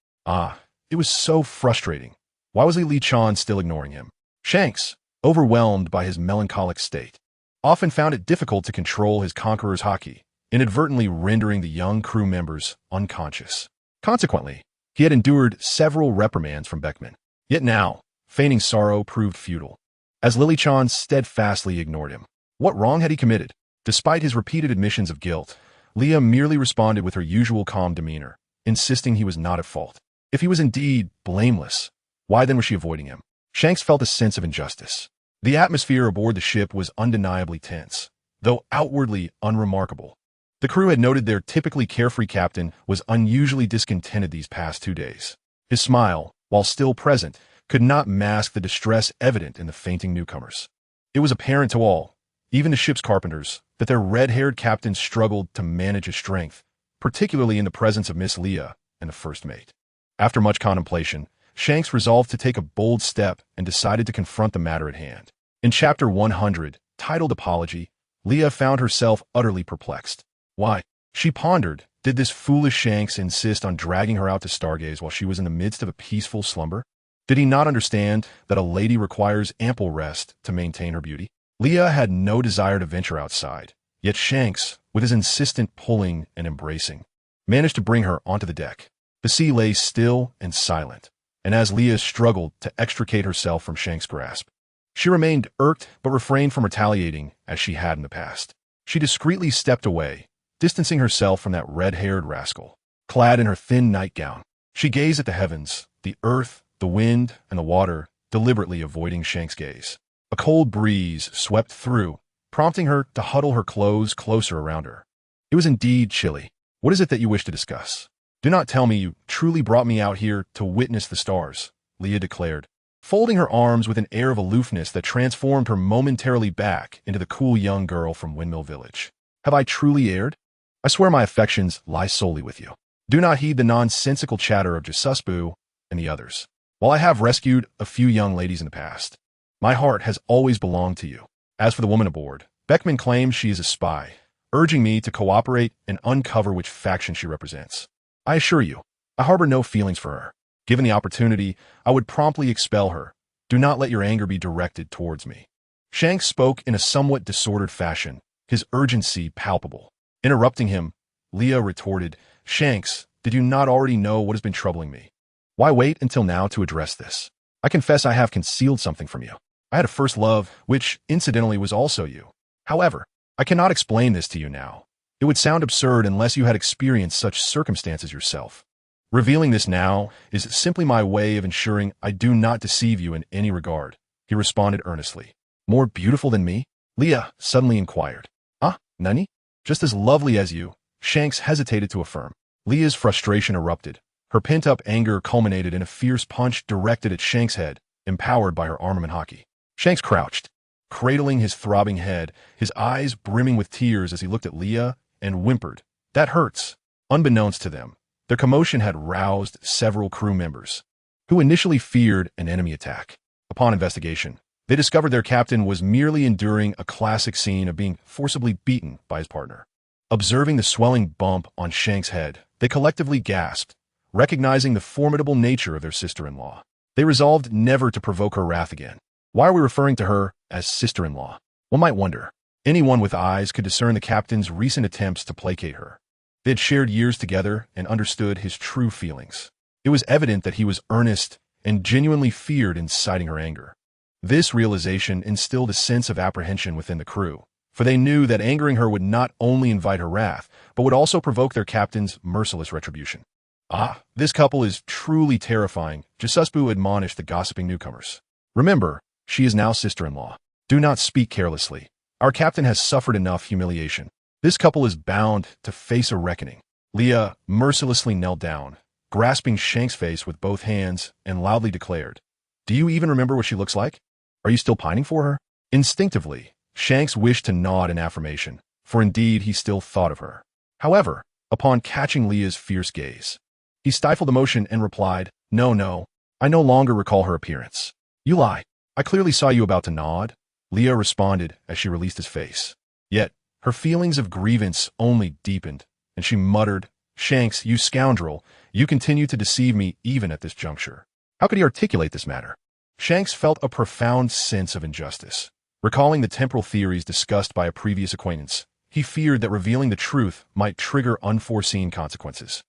It was so frustrating. Why was Li Chan still ignoring him? Shanks, overwhelmed by his melancholic state, often found it difficult to control his conqueror's haki, inadvertently rendering the young crew members unconscious. Consequently, he had endured several reprimands from Beckman. Yet now, feigning sorrow proved futile, as Lilichan steadfastly ignored him. What wrong had he committed? Despite his repeated admissions of guilt, Leah merely responded with her usual calm demeanor, insisting he was not at fault. If he was indeed blameless, why then was she avoiding him? Shanks felt a sense of injustice. The atmosphere aboard the ship was undeniably tense, though outwardly unremarkable. The crew had noted their typically carefree captain was unusually discontented these past 2 days. His smile, while still present, could not mask the distress evident in the fainting newcomers. It was apparent to all, even the ship's carpenters, that their red-haired captain struggled to manage his strength, particularly in the presence of Miss Leah and the first mate. After much contemplation, Shanks resolved to take a bold step and decided to confront the matter at hand. In Chapter 100, titled Apology, Leah found herself utterly perplexed. Why, she pondered, did this foolish Shanks insist on dragging her out to stargaze while she was in the midst of a peaceful slumber? Did he not understand that a lady requires ample rest to maintain her beauty? Leah had no desire to venture outside, yet Shanks, with his insistent pulling and embracing, managed to bring her onto the deck. The sea lay still and silent, and as Leah struggled to extricate herself from Shanks' grasp, she remained irked but refrained from retaliating as she had in the past. She discreetly stepped away, distancing herself from that red-haired rascal. Clad in her thin nightgown, she gazed at the heavens, the earth, the wind, and the water, deliberately avoiding Shanks' gaze. A cold breeze swept through, prompting her to huddle her clothes closer around her. It was indeed chilly. What is it that you wish to discuss? Do not tell me you truly brought me out here to witness the stars, Leah declared, folding her arms with an air of aloofness that transformed her momentarily back into the cool young girl from Windmill Village. Have I truly erred? I swear my affections lie solely with you. Do not heed the nonsensical chatter of Kizaruin and the others. While I have rescued a few young ladies in the past, my heart has always belonged to you. As for the woman aboard, Beckman claims she is a spy, urging me to cooperate and uncover which faction she represents. I assure you, I harbor no feelings for her. Given the opportunity, I would promptly expel her. Do not let your anger be directed towards me. Shanks spoke in a somewhat disordered fashion, his urgency palpable. Interrupting him, Leah retorted, Shanks, did you not already know what has been troubling me? Why wait until now to address this? I confess I have concealed something from you. I had a first love, which, incidentally, was also you. However, I cannot explain this to you now. It would sound absurd unless you had experienced such circumstances yourself. Revealing this now is simply my way of ensuring I do not deceive you in any regard, he responded earnestly. More beautiful than me? Leah suddenly inquired. Ah, Nani? Just as lovely as you, Shanks hesitated to affirm. Leah's frustration erupted. Her pent-up anger culminated in a fierce punch directed at Shanks' head, empowered by her armament hockey. Shanks crouched, cradling his throbbing head, his eyes brimming with tears as he looked at Leah and whimpered, That hurts. Unbeknownst to them, their commotion had roused several crew members, who initially feared an enemy attack. Upon investigation, they discovered their captain was merely enduring a classic scene of being forcibly beaten by his partner. Observing the swelling bump on Shanks' head, they collectively gasped, recognizing the formidable nature of their sister-in-law. They resolved never to provoke her wrath again. Why are we referring to her as sister-in-law? One might wonder. Anyone with eyes could discern the captain's recent attempts to placate her. They had shared years together and understood his true feelings. It was evident that he was earnest and genuinely feared inciting her anger. This realization instilled a sense of apprehension within the crew, for they knew that angering her would not only invite her wrath, but would also provoke their captain's merciless retribution. Ah, this couple is truly terrifying, Kizaruin admonished the gossiping newcomers. Remember, she is now sister-in-law. Do not speak carelessly. Our captain has suffered enough humiliation. This couple is bound to face a reckoning. Leah mercilessly knelt down, grasping Shanks' face with both hands, and loudly declared, Do you even remember what she looks like? Are you still pining for her? Instinctively, Shanks wished to nod in affirmation, for indeed he still thought of her. However, upon catching Leah's fierce gaze, he stifled emotion and replied, No, I no longer recall her appearance. You lie. I clearly saw you about to nod, Leah responded as she released his face. Yet, her feelings of grievance only deepened, and she muttered, Shanks, you scoundrel, you continue to deceive me even at this juncture. How could he articulate this matter? Shanks felt a profound sense of injustice. Recalling the temporal theories discussed by a previous acquaintance, he feared that revealing the truth might trigger unforeseen consequences.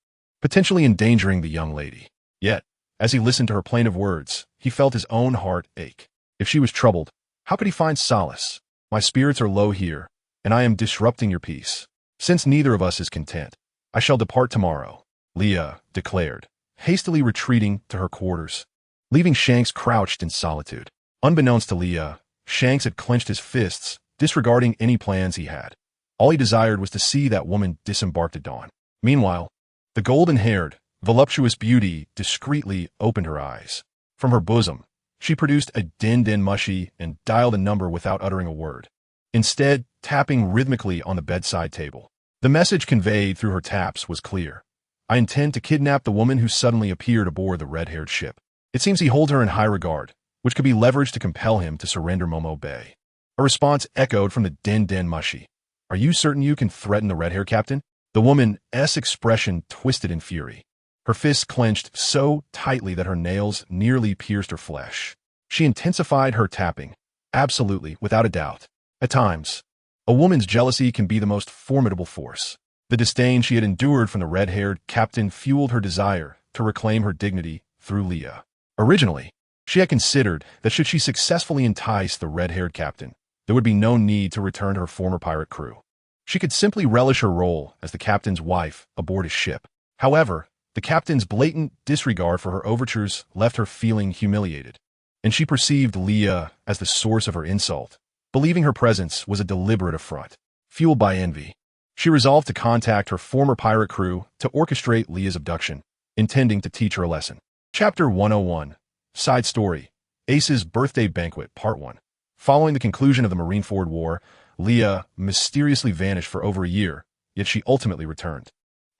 potentially endangering the young lady. Yet, as he listened to her plaintive words, he felt his own heart ache. If she was troubled, how could he find solace? My spirits are low here, and I am disrupting your peace. Since neither of us is content, I shall depart tomorrow, Leah declared, hastily retreating to her quarters, leaving Shanks crouched in solitude. Unbeknownst to Leah, Shanks had clenched his fists, disregarding any plans he had. All he desired was to see that woman disembark at dawn. Meanwhile, the golden-haired, voluptuous beauty discreetly opened her eyes. From her bosom, she produced a din-din mushy and dialed a number without uttering a word, instead tapping rhythmically on the bedside table. The message conveyed through her taps was clear. I intend to kidnap the woman who suddenly appeared aboard the red-haired ship. It seems he holds her in high regard, which could be leveraged to compel him to surrender Momo Bay. A response echoed from the din-din mushy. Are you certain you can threaten the red-haired captain? The woman's expression twisted in fury. Her fists clenched so tightly that her nails nearly pierced her flesh. She intensified her tapping. Absolutely, without a doubt. At times, a woman's jealousy can be the most formidable force. The disdain she had endured from the red-haired captain fueled her desire to reclaim her dignity through Leah. Originally, she had considered that should she successfully entice the red-haired captain, there would be no need to return to her former pirate crew. She could simply relish her role as the captain's wife aboard his ship. However, the captain's blatant disregard for her overtures left her feeling humiliated, and she perceived Leah as the source of her insult, believing her presence was a deliberate affront. Fueled by envy, she resolved to contact her former pirate crew to orchestrate Leah's abduction, intending to teach her a lesson. Chapter 101. Side Story. Ace's Birthday Banquet, Part 1. Following the conclusion of the Marineford War, Leah mysteriously vanished for over a year, yet she ultimately returned.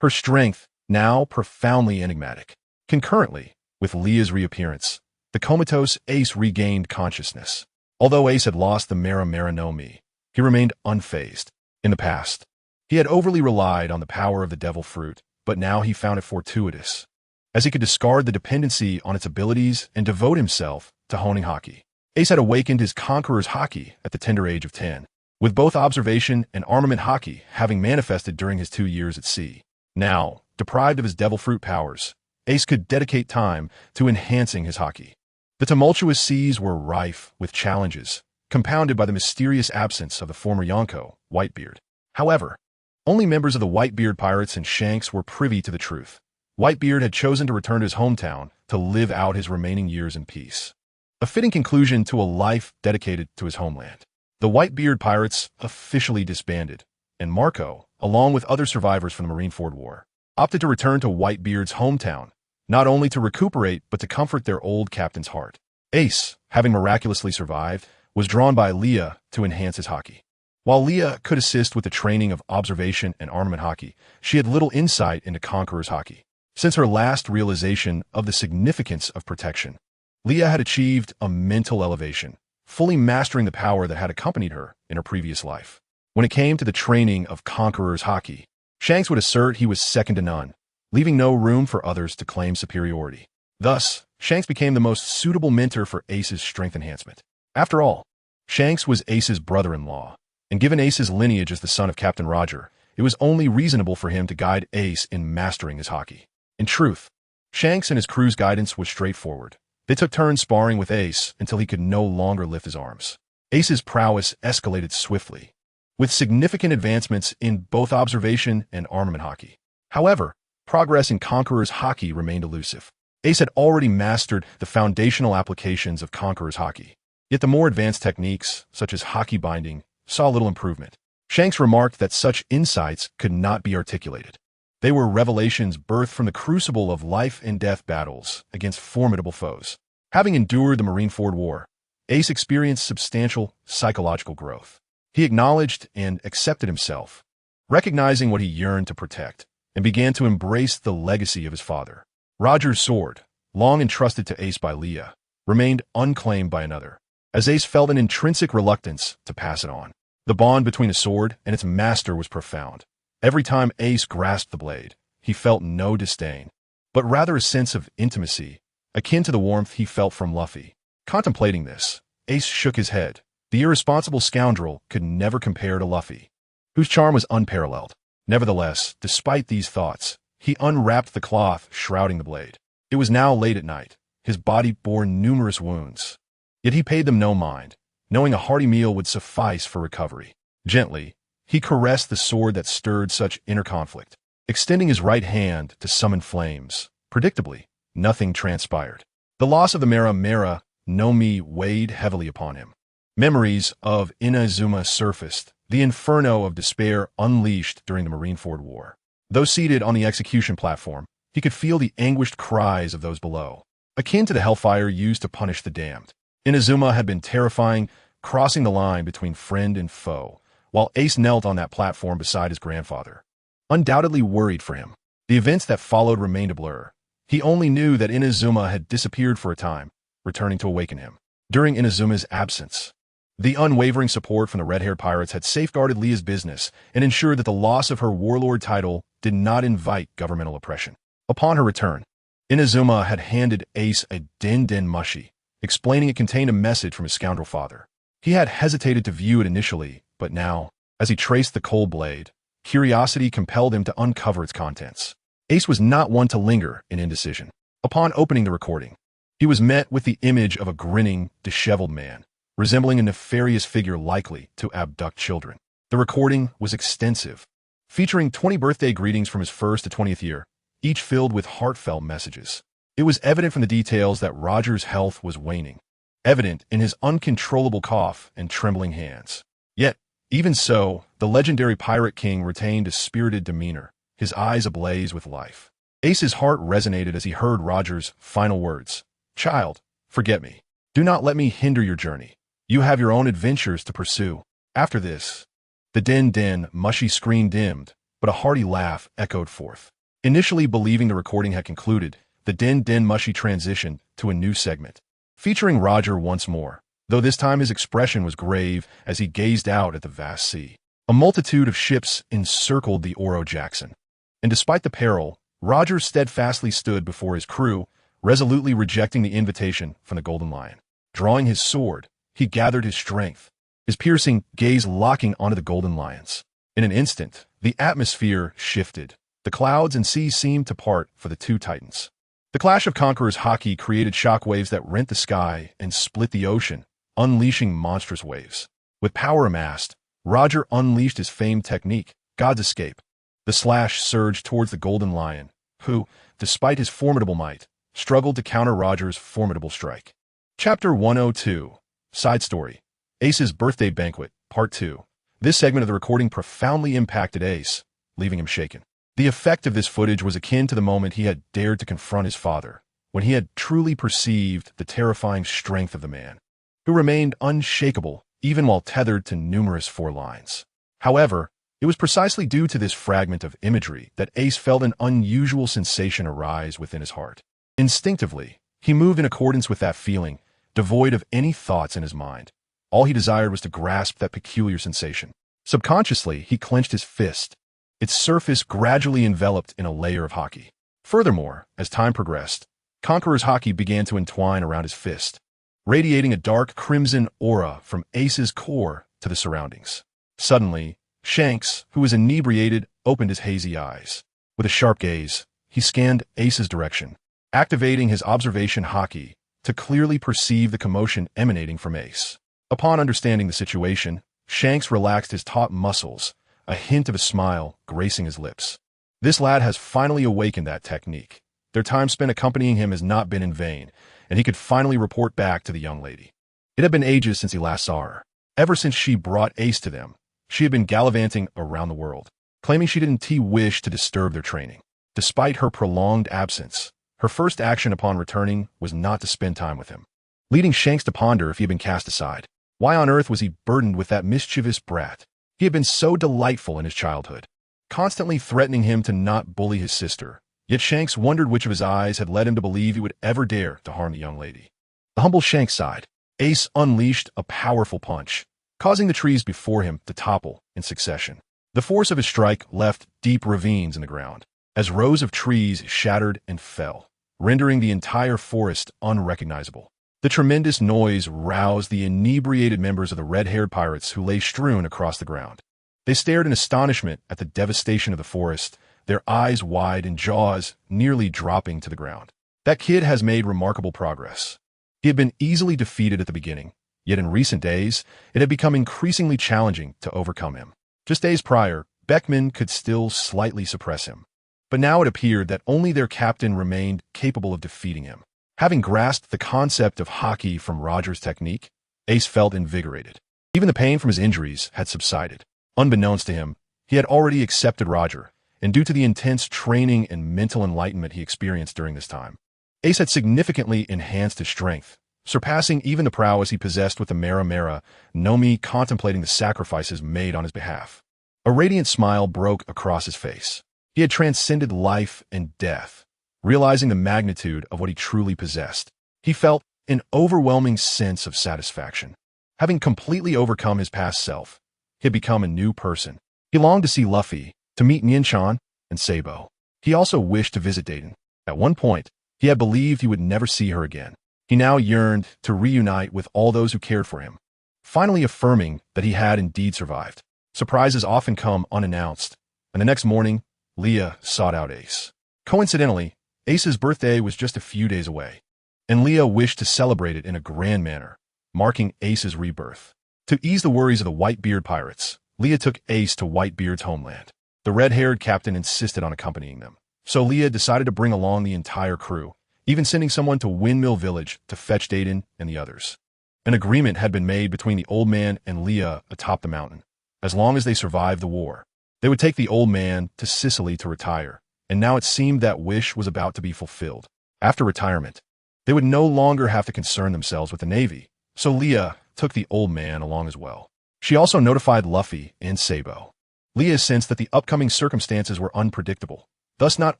Her strength, now profoundly enigmatic. Concurrently with Leah's reappearance, the comatose Ace regained consciousness. Although Ace had lost the Mera Mera no Mi, he remained unfazed. In the past, he had overly relied on the power of the devil fruit, but now he found it fortuitous, as he could discard the dependency on its abilities and devote himself to honing Haki. Ace had awakened his conqueror's Haki at the tender age of 10, with both observation and armament Haki having manifested during his 2 years at sea. Now, deprived of his devil fruit powers, Ace could dedicate time to enhancing his Haki. The tumultuous seas were rife with challenges, compounded by the mysterious absence of the former Yonko, Whitebeard. However, only members of the Whitebeard pirates and Shanks were privy to the truth. Whitebeard had chosen to return to his hometown to live out his remaining years in peace. A fitting conclusion to a life dedicated to his homeland. The Whitebeard pirates officially disbanded, and Marco, along with other survivors from the Marineford War, opted to return to Whitebeard's hometown, not only to recuperate but to comfort their old captain's heart. Ace, having miraculously survived, was drawn by Leah to enhance his Haki. While Leah could assist with the training of observation and armament Haki, she had little insight into Conqueror's Haki. Since her last realization of the significance of protection, Leah had achieved a mental elevation, fully mastering the power that had accompanied her in her previous life. When it came to the training of Conqueror's Haki, Shanks would assert he was second to none, leaving no room for others to claim superiority. Thus, Shanks became the most suitable mentor for Ace's strength enhancement. After all, Shanks was Ace's brother-in-law, and given Ace's lineage as the son of Captain Roger, it was only reasonable for him to guide Ace in mastering his Haki. In truth, Shanks and his crew's guidance was straightforward. They took turns sparring with Ace until he could no longer lift his arms. Ace's prowess escalated swiftly, with significant advancements in both observation and armament Haki. However, progress in Conqueror's Haki remained elusive. Ace had already mastered the foundational applications of Conqueror's Haki, yet the more advanced techniques, such as Haki binding, saw little improvement. Shanks remarked that such insights could not be articulated. They were revelations birthed from the crucible of life and death battles against formidable foes. Having endured the Marineford War, Ace experienced substantial psychological growth. He acknowledged and accepted himself, recognizing what he yearned to protect, and began to embrace the legacy of his father. Roger's sword, long entrusted to Ace by Leah, remained unclaimed by another, as Ace felt an intrinsic reluctance to pass it on. The bond between a sword and its master was profound. Every time Ace grasped the blade, he felt no disdain, but rather a sense of intimacy, akin to the warmth he felt from Luffy. Contemplating this, Ace shook his head. The irresponsible scoundrel could never compare to Luffy, whose charm was unparalleled. Nevertheless, despite these thoughts, He unwrapped the cloth shrouding the blade. It was now late at night. His body bore numerous wounds. Yet he paid them no mind, knowing a hearty meal would suffice for recovery. Gently, he caressed the sword that stirred such inner conflict, extending his right hand to summon flames. Predictably, nothing transpired. The loss of the Mera no Mi weighed heavily upon him. Memories of Inazuma surfaced, the inferno of despair unleashed during the Marineford War. Though seated on the execution platform, he could feel the anguished cries of those below, akin to the hellfire used to punish the damned. Inazuma had been terrifying, crossing the line between friend and foe, while Ace knelt on that platform beside his grandfather, undoubtedly worried for him. The events that followed remained a blur. He only knew that Inazuma had disappeared for a time, returning to awaken him. During Inazuma's absence, the unwavering support from the red-haired pirates had safeguarded Leah's business and ensured that the loss of her warlord title did not invite governmental oppression. Upon her return, Inazuma had handed Ace a den mushi, explaining it contained a message from his scoundrel father. He had hesitated to view it initially, but now, as he traced the cold blade, curiosity compelled him to uncover its contents. Ace was not one to linger in indecision. Upon opening the recording, he was met with the image of a grinning, disheveled man, resembling a nefarious figure likely to abduct children. The recording was extensive, featuring 20 birthday greetings from his first to 20th year, each filled with heartfelt messages. It was evident from the details that Roger's health was waning, evident in his uncontrollable cough and trembling hands. Yet, even so, the legendary Pirate King retained a spirited demeanor, his eyes ablaze with life. Ace's heart resonated as he heard Roger's final words. "Child, forget me. Do not let me hinder your journey. You have your own adventures to pursue." After this, the den mushy screen dimmed, but a hearty laugh echoed forth. Initially believing the recording had concluded, the den mushy transitioned to a new segment, featuring Roger once more, though this time his expression was grave as he gazed out at the vast sea. A multitude of ships encircled the Oro Jackson, and despite the peril, Roger steadfastly stood before his crew, resolutely rejecting the invitation from the Golden Lion. Drawing his sword, he gathered his strength, his piercing gaze locking onto the Golden Lions. In an instant, the atmosphere shifted. The clouds and sea seemed to part for the two titans. The clash of Conqueror's haki created shockwaves that rent the sky and split the ocean, unleashing monstrous waves. With power amassed, Roger unleashed his famed technique, God's Escape. The slash surged towards the Golden Lion, who, despite his formidable might, struggled to counter Roger's formidable strike. Chapter 102. Side Story. Ace's Birthday Banquet, Part 2. This segment of the recording profoundly impacted Ace, leaving him shaken. The effect of this footage was akin to the moment he had dared to confront his father, when he had truly perceived the terrifying strength of the man, who remained unshakable even while tethered to numerous forelines. However, it was precisely due to this fragment of imagery that Ace felt an unusual sensation arise within his heart. Instinctively, he moved in accordance with that feeling, devoid of any thoughts in his mind. All he desired was to grasp that peculiar sensation. Subconsciously, he clenched his fist, its surface gradually enveloped in a layer of haki. Furthermore, as time progressed, Conqueror's haki began to entwine around his fist, radiating a dark crimson aura from Ace's core to the surroundings. Suddenly, Shanks, who was inebriated, opened his hazy eyes. With a sharp gaze, he scanned Ace's direction, activating his observation haki to clearly perceive the commotion emanating from Ace. Upon understanding the situation, Shanks relaxed his taut muscles, a hint of a smile gracing his lips. This lad has finally awakened that technique. Their time spent accompanying him has not been in vain, and he could finally report back to the young lady. It had been ages since he last saw her. Ever since she brought Ace to them, she had been gallivanting around the world, claiming she didn't wish to disturb their training. Despite her prolonged absence, her first action upon returning was not to spend time with him, leading Shanks to ponder if he had been cast aside. Why on earth was he burdened with that mischievous brat? He had been so delightful in his childhood, constantly threatening him to not bully his sister. Yet Shanks wondered which of his eyes had led him to believe he would ever dare to harm the young lady. The humble Shanks sighed. Ace unleashed a powerful punch, causing the trees before him to topple in succession. The force of his strike left deep ravines in the ground, as rows of trees shattered and fell, rendering the entire forest unrecognizable. The tremendous noise roused the inebriated members of the red-haired pirates who lay strewn across the ground. They stared in astonishment at the devastation of the forest, their eyes wide and jaws nearly dropping to the ground. That kid has made remarkable progress. He had been easily defeated at the beginning, yet in recent days, it had become increasingly challenging to overcome him. Just days prior, Beckman could still slightly suppress him. But now it appeared that only their captain remained capable of defeating him. Having grasped the concept of hockey from Roger's technique, Ace felt invigorated. Even the pain from his injuries had subsided. Unbeknownst to him, he had already accepted Roger, and due to the intense training and mental enlightenment he experienced during this time, Ace had significantly enhanced his strength, surpassing even the prowess he possessed with the Mera Mera, Nomi contemplating the sacrifices made on his behalf. A radiant smile broke across his face. He had transcended life and death, realizing the magnitude of what he truly possessed. He felt an overwhelming sense of satisfaction. Having completely overcome his past self, he had become a new person. He longed to see Luffy, to meet Nianchan and Sabo. He also wished to visit Dayton. At one point, he had believed he would never see her again. He now yearned to reunite with all those who cared for him, finally affirming that he had indeed survived. Surprises often come unannounced, and the next morning, Leah sought out Ace. Coincidentally, Ace's birthday was just a few days away, and Leah wished to celebrate it in a grand manner, marking Ace's rebirth. To ease the worries of the Whitebeard pirates, Leah took Ace to Whitebeard's homeland. The red-haired captain insisted on accompanying them, so Leah decided to bring along the entire crew, even sending someone to Windmill Village to fetch Dayton and the others. An agreement had been made between the old man and Leah atop the mountain. As long as they survived the war, they would take the old man to Sicily to retire, and now it seemed that wish was about to be fulfilled. After retirement, they would no longer have to concern themselves with the Navy, so Leah took the old man along as well. She also notified Luffy and Sabo. Leah sensed that the upcoming circumstances were unpredictable, thus not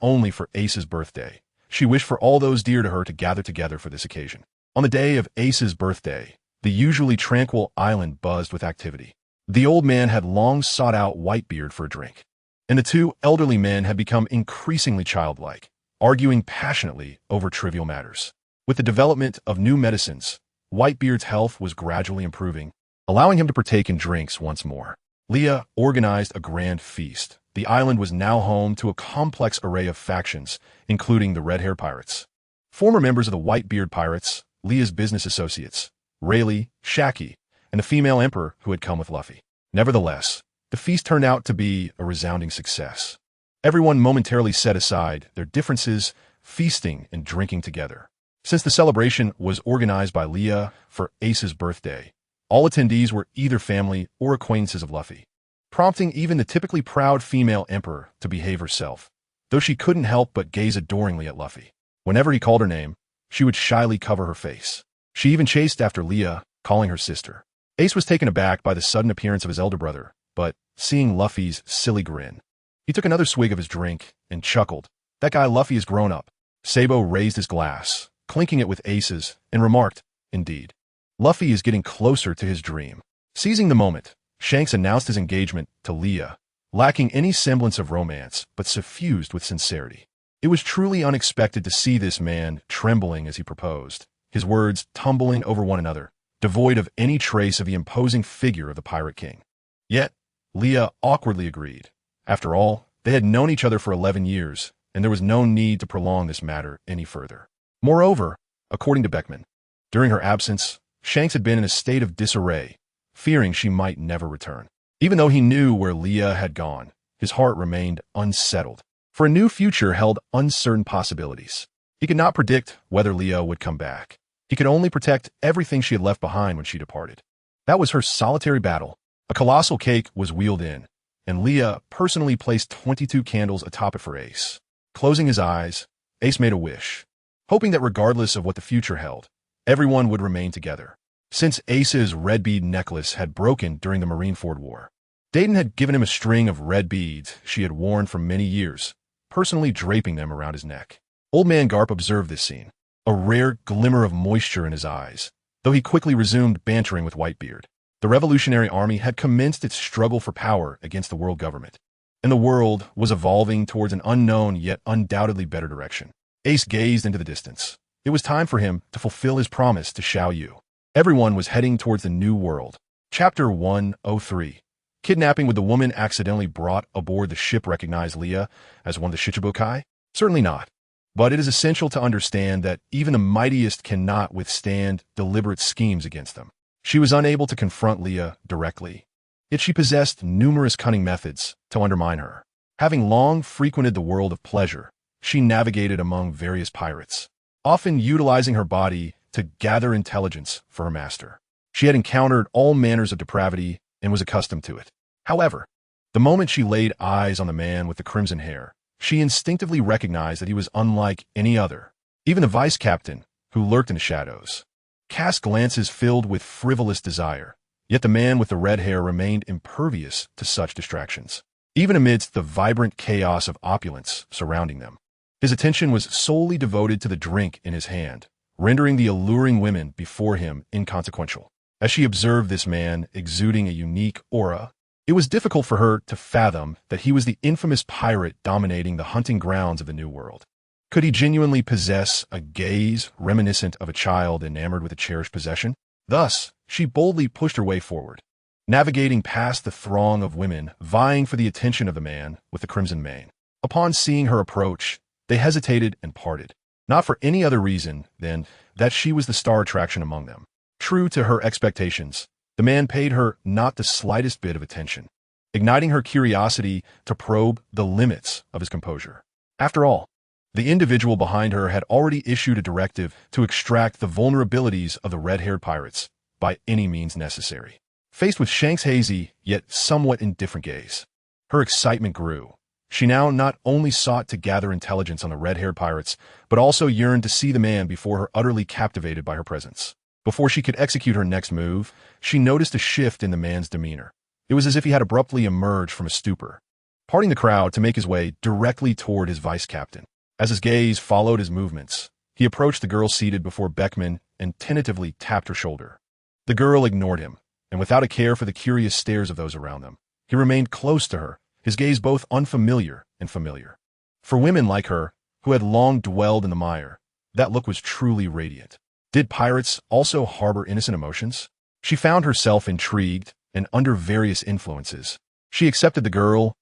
only for Ace's birthday, she wished for all those dear to her to gather together for this occasion. On the day of Ace's birthday, the usually tranquil island buzzed with activity. The old man had long sought out Whitebeard for a drink, and the two elderly men had become increasingly childlike, arguing passionately over trivial matters. With the development of new medicines, Whitebeard's health was gradually improving, allowing him to partake in drinks once more. Leah organized a grand feast. The island was now home to a complex array of factions, including the red-hair pirates. Former members of the Whitebeard pirates, Leah's business associates, Rayleigh, Shaki, and the female emperor who had come with Luffy. Nevertheless, the feast turned out to be a resounding success. Everyone momentarily set aside their differences, feasting and drinking together. Since the celebration was organized by Leah for Ace's birthday, all attendees were either family or acquaintances of Luffy, prompting even the typically proud female emperor to behave herself, though she couldn't help but gaze adoringly at Luffy. Whenever he called her name, she would shyly cover her face. She even chased after Leah, calling her sister. Ace was taken aback by the sudden appearance of his elder brother, but, seeing Luffy's silly grin, he took another swig of his drink and chuckled. That guy Luffy is grown up. Sabo raised his glass, clinking it with Ace's, and remarked, "Indeed. Luffy is getting closer to his dream." Seizing the moment, Shanks announced his engagement to Leah, lacking any semblance of romance, but suffused with sincerity. It was truly unexpected to see this man trembling as he proposed, his words tumbling over one another, devoid of any trace of the imposing figure of the Pirate King. Yet, Leah awkwardly agreed. After all, they had known each other for 11 years, and there was no need to prolong this matter any further. Moreover, according to Beckman, during her absence, Shanks had been in a state of disarray, fearing she might never return. Even though he knew where Leah had gone, his heart remained unsettled, for a new future held uncertain possibilities. He could not predict whether Leah would come back. He could only protect everything she had left behind when she departed. That was her solitary battle. A colossal cake was wheeled in, and Leah personally placed 22 candles atop it for Ace. Closing his eyes, Ace made a wish, hoping that regardless of what the future held, everyone would remain together. Since Ace's red bead necklace had broken during the Marineford War, Dayton had given him a string of red beads she had worn for many years, personally draping them around his neck. Old Man Garp observed this scene, a rare glimmer of moisture in his eyes, though he quickly resumed bantering with Whitebeard. The Revolutionary Army had commenced its struggle for power against the world government, and the world was evolving towards an unknown yet undoubtedly better direction. Ace gazed into the distance. It was time for him to fulfill his promise to Xiao Yu. Everyone was heading towards the new world. Chapter 103. Kidnapping with the woman accidentally brought aboard the ship recognize Leah as one of the Shichibukai? Certainly not. But it is essential to understand that even the mightiest cannot withstand deliberate schemes against them. She was unable to confront Leah directly, yet she possessed numerous cunning methods to undermine her. Having long frequented the world of pleasure, she navigated among various pirates, often utilizing her body to gather intelligence for her master. She had encountered all manners of depravity and was accustomed to it. However, the moment she laid eyes on the man with the crimson hair, she instinctively recognized that he was unlike any other. Even the vice captain, who lurked in the shadows, cast glances filled with frivolous desire, yet the man with the red hair remained impervious to such distractions. Even amidst the vibrant chaos of opulence surrounding them, his attention was solely devoted to the drink in his hand, rendering the alluring women before him inconsequential. As she observed this man exuding a unique aura, it was difficult for her to fathom that he was the infamous pirate dominating the hunting grounds of the New World. Could he genuinely possess a gaze reminiscent of a child enamored with a cherished possession? Thus, she boldly pushed her way forward, navigating past the throng of women vying for the attention of the man with the crimson mane. Upon seeing her approach, they hesitated and parted, not for any other reason than that she was the star attraction among them. True to her expectations, the man paid her not the slightest bit of attention, igniting her curiosity to probe the limits of his composure. After all, the individual behind her had already issued a directive to extract the vulnerabilities of the red-haired pirates by any means necessary. Faced with Shank's hazy, yet somewhat indifferent gaze, her excitement grew. She now not only sought to gather intelligence on the red-haired pirates, but also yearned to see the man before her, utterly captivated by her presence. Before she could execute her next move, she noticed a shift in the man's demeanor. It was as if he had abruptly emerged from a stupor, parting the crowd to make his way directly toward his vice-captain. As his gaze followed his movements, he approached the girl seated before Beckman and tentatively tapped her shoulder. The girl ignored him, and without a care for the curious stares of those around them, he remained close to her, his gaze both unfamiliar and familiar. For women like her, who had long dwelled in the mire, that look was truly radiant. Did pirates also harbor innocent emotions? She found herself intrigued and under various influences. She accepted the girl's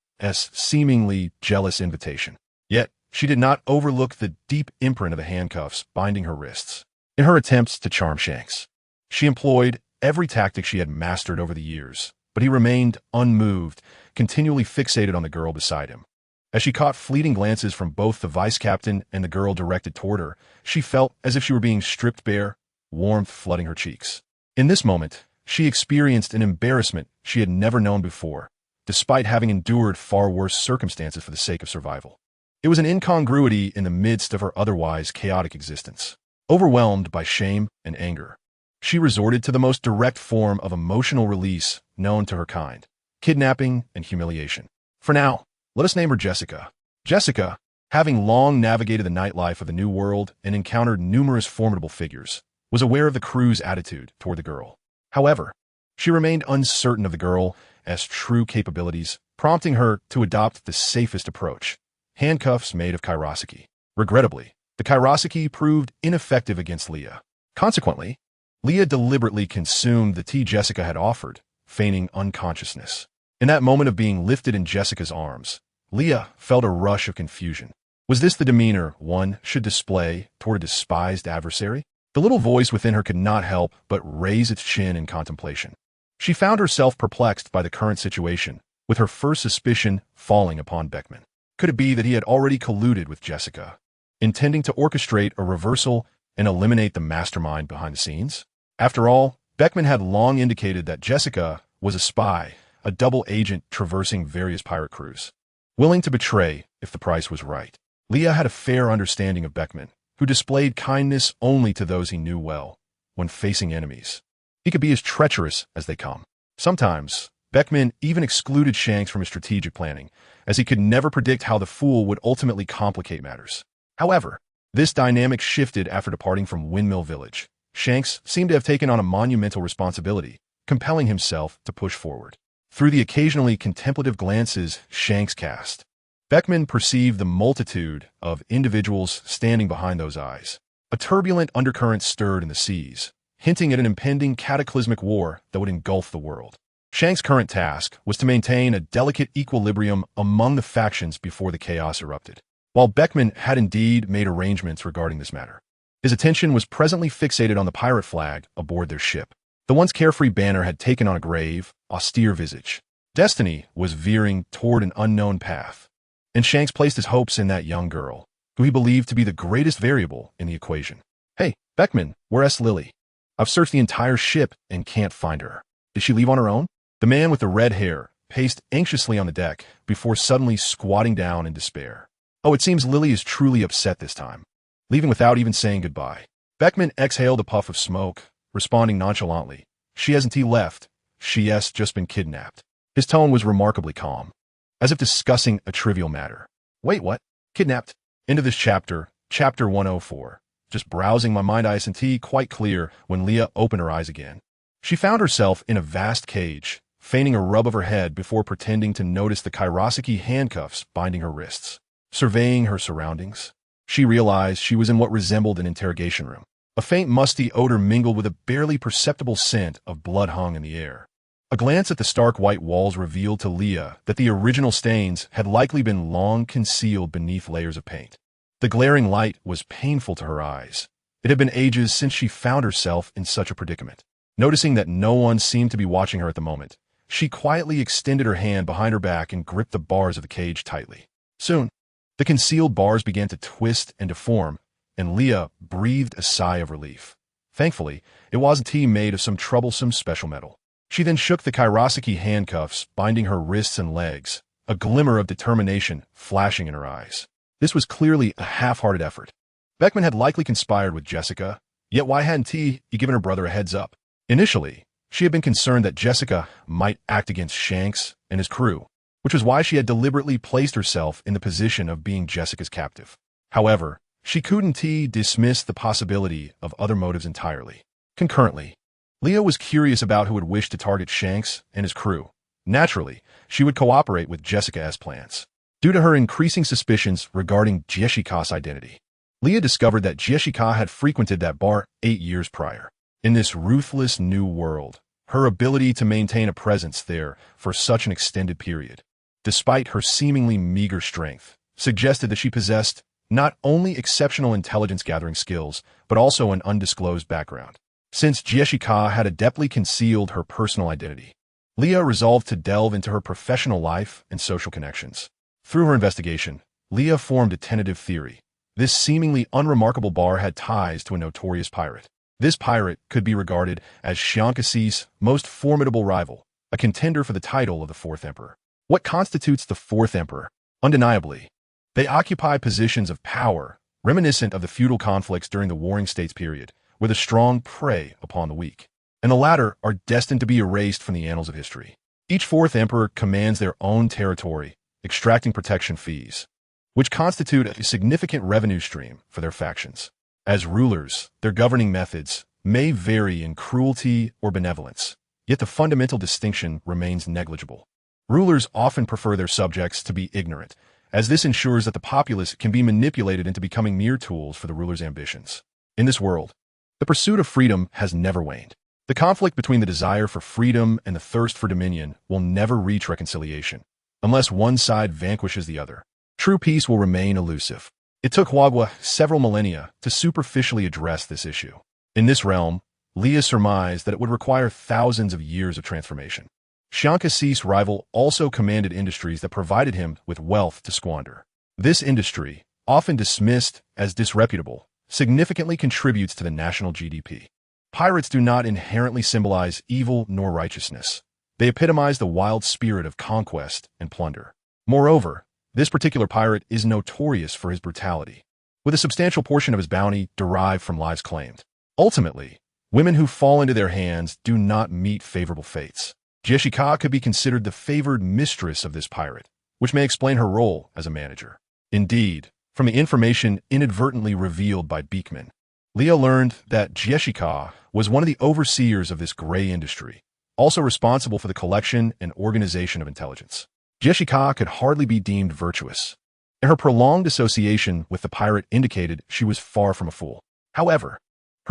seemingly jealous invitation. Yet, she did not overlook the deep imprint of the handcuffs binding her wrists. In her attempts to charm Shanks, she employed every tactic she had mastered over the years, but he remained unmoved, continually fixated on the girl beside him. As she caught fleeting glances from both the vice-captain and the girl directed toward her, she felt as if she were being stripped bare, warmth flooding her cheeks. In this moment, she experienced an embarrassment she had never known before, despite having endured far worse circumstances for the sake of survival. It was an incongruity in the midst of her otherwise chaotic existence. Overwhelmed by shame and anger, she resorted to the most direct form of emotional release known to her kind: kidnapping and humiliation. For now, let us name her Jessica. Jessica, having long navigated the nightlife of the New World and encountered numerous formidable figures, was aware of the crew's attitude toward the girl. However, she remained uncertain of the girl's true capabilities, prompting her to adopt the safest approach: handcuffs made of kairoseki. Regrettably, the kairoseki proved ineffective against Leah. Consequently, Leah deliberately consumed the tea Jessica had offered, feigning unconsciousness. In that moment of being lifted in Jessica's arms, Leah felt a rush of confusion. Was this the demeanor one should display toward a despised adversary? The little voice within her could not help but raise its chin in contemplation. She found herself perplexed by the current situation, with her first suspicion falling upon Beckman. Could it be that he had already colluded with Jessica, intending to orchestrate a reversal and eliminate the mastermind behind the scenes? After all, Beckman had long indicated that Jessica was a spy, a double agent traversing various pirate crews, willing to betray if the price was right. Leah had a fair understanding of Beckman, who displayed kindness only to those he knew well when facing enemies. He could be as treacherous as they come. Sometimes, Beckman even excluded Shanks from his strategic planning, as he could never predict how the fool would ultimately complicate matters. However, this dynamic shifted after departing from Windmill Village. Shanks seemed to have taken on a monumental responsibility, compelling himself to push forward. Through the occasionally contemplative glances Shanks cast, Beckman perceived the multitude of individuals standing behind those eyes. A turbulent undercurrent stirred in the seas, hinting at an impending cataclysmic war that would engulf the world. Shank's current task was to maintain a delicate equilibrium among the factions before the chaos erupted. While Beckman had indeed made arrangements regarding this matter, his attention was presently fixated on the pirate flag aboard their ship. The once carefree banner had taken on a grave, austere visage. Destiny was veering toward an unknown path, and Shanks placed his hopes in that young girl, who he believed to be the greatest variable in the equation. "Hey, Beckman, where's Lily? I've searched the entire ship and can't find her. Did she leave on her own?" The man with the red hair paced anxiously on the deck before suddenly squatting down in despair. "Oh, it seems Lily is truly upset this time, leaving without even saying goodbye." Beckman exhaled a puff of smoke, responding nonchalantly. "She hasn't left. She has just been kidnapped." His tone was remarkably calm, as if discussing a trivial matter. "Wait, what? Kidnapped?" End of this chapter, chapter 104. Just browsing my mind, isn't quite clear when Leah opened her eyes again. She found herself in a vast cage, feigning a rub of her head before pretending to notice the Kairosaki handcuffs binding her wrists. Surveying her surroundings, she realized she was in what resembled an interrogation room. A faint musty odor mingled with a barely perceptible scent of blood hung in the air. A glance at the stark white walls revealed to Leah that the original stains had likely been long concealed beneath layers of paint. The glaring light was painful to her eyes. It had been ages since she found herself in such a predicament. Noticing that no one seemed to be watching her at the moment, she quietly extended her hand behind her back and gripped the bars of the cage tightly. Soon, the concealed bars began to twist and deform, and Leah breathed a sigh of relief. Thankfully, it wasn't made of some troublesome special metal. She then shook the Kairosaki handcuffs binding her wrists and legs, a glimmer of determination flashing in her eyes. This was clearly a half-hearted effort. Beckman had likely conspired with Jessica, yet why hadn't he given her brother a heads up? Initially, she had been concerned that Jessica might act against Shanks and his crew, which was why she had deliberately placed herself in the position of being Jessica's captive. However, she couldn't dismiss the possibility of other motives entirely. Concurrently, Leah was curious about who would wish to target Shanks and his crew. Naturally, she would cooperate with Jessica's plans. Due to her increasing suspicions regarding Jessica's identity, Leah discovered that Jessica had frequented that bar 8 years prior. In this ruthless new world, her ability to maintain a presence there for such an extended period, despite her seemingly meager strength, suggested that she possessed not only exceptional intelligence-gathering skills, but also an undisclosed background. Since Jessica had adeptly concealed her personal identity, Leah resolved to delve into her professional life and social connections. Through her investigation, Leah formed a tentative theory. This seemingly unremarkable bar had ties to a notorious pirate. This pirate could be regarded as Xiankasi's most formidable rival, a contender for the title of the Fourth Emperor. What constitutes the Fourth Emperor? Undeniably, they occupy positions of power, reminiscent of the feudal conflicts during the Warring States period, where the strong prey upon the weak, and the latter are destined to be erased from the annals of history. Each Fourth Emperor commands their own territory, extracting protection fees, which constitute a significant revenue stream for their factions. As rulers, their governing methods may vary in cruelty or benevolence, yet the fundamental distinction remains negligible. Rulers often prefer their subjects to be ignorant, as this ensures that the populace can be manipulated into becoming mere tools for the ruler's ambitions. In this world, the pursuit of freedom has never waned. The conflict between the desire for freedom and the thirst for dominion will never reach reconciliation, unless one side vanquishes the other. True peace will remain elusive. It took Wagwa several millennia to superficially address this issue. In this realm, Leah surmised that it would require thousands of years of transformation. Xiankasi's rival also commanded industries that provided him with wealth to squander. This industry, often dismissed as disreputable, significantly contributes to the national GDP. Pirates do not inherently symbolize evil nor righteousness. They epitomize the wild spirit of conquest and plunder. Moreover, this particular pirate is notorious for his brutality, with a substantial portion of his bounty derived from lives claimed. Ultimately, women who fall into their hands do not meet favorable fates. Jessica could be considered the favored mistress of this pirate, which may explain her role as a manager. Indeed, from the information inadvertently revealed by Beekman, Leah learned that Jessica was one of the overseers of this gray industry, also responsible for the collection and organization of intelligence. Jessica could hardly be deemed virtuous, and her prolonged association with the pirate indicated she was far from a fool. However,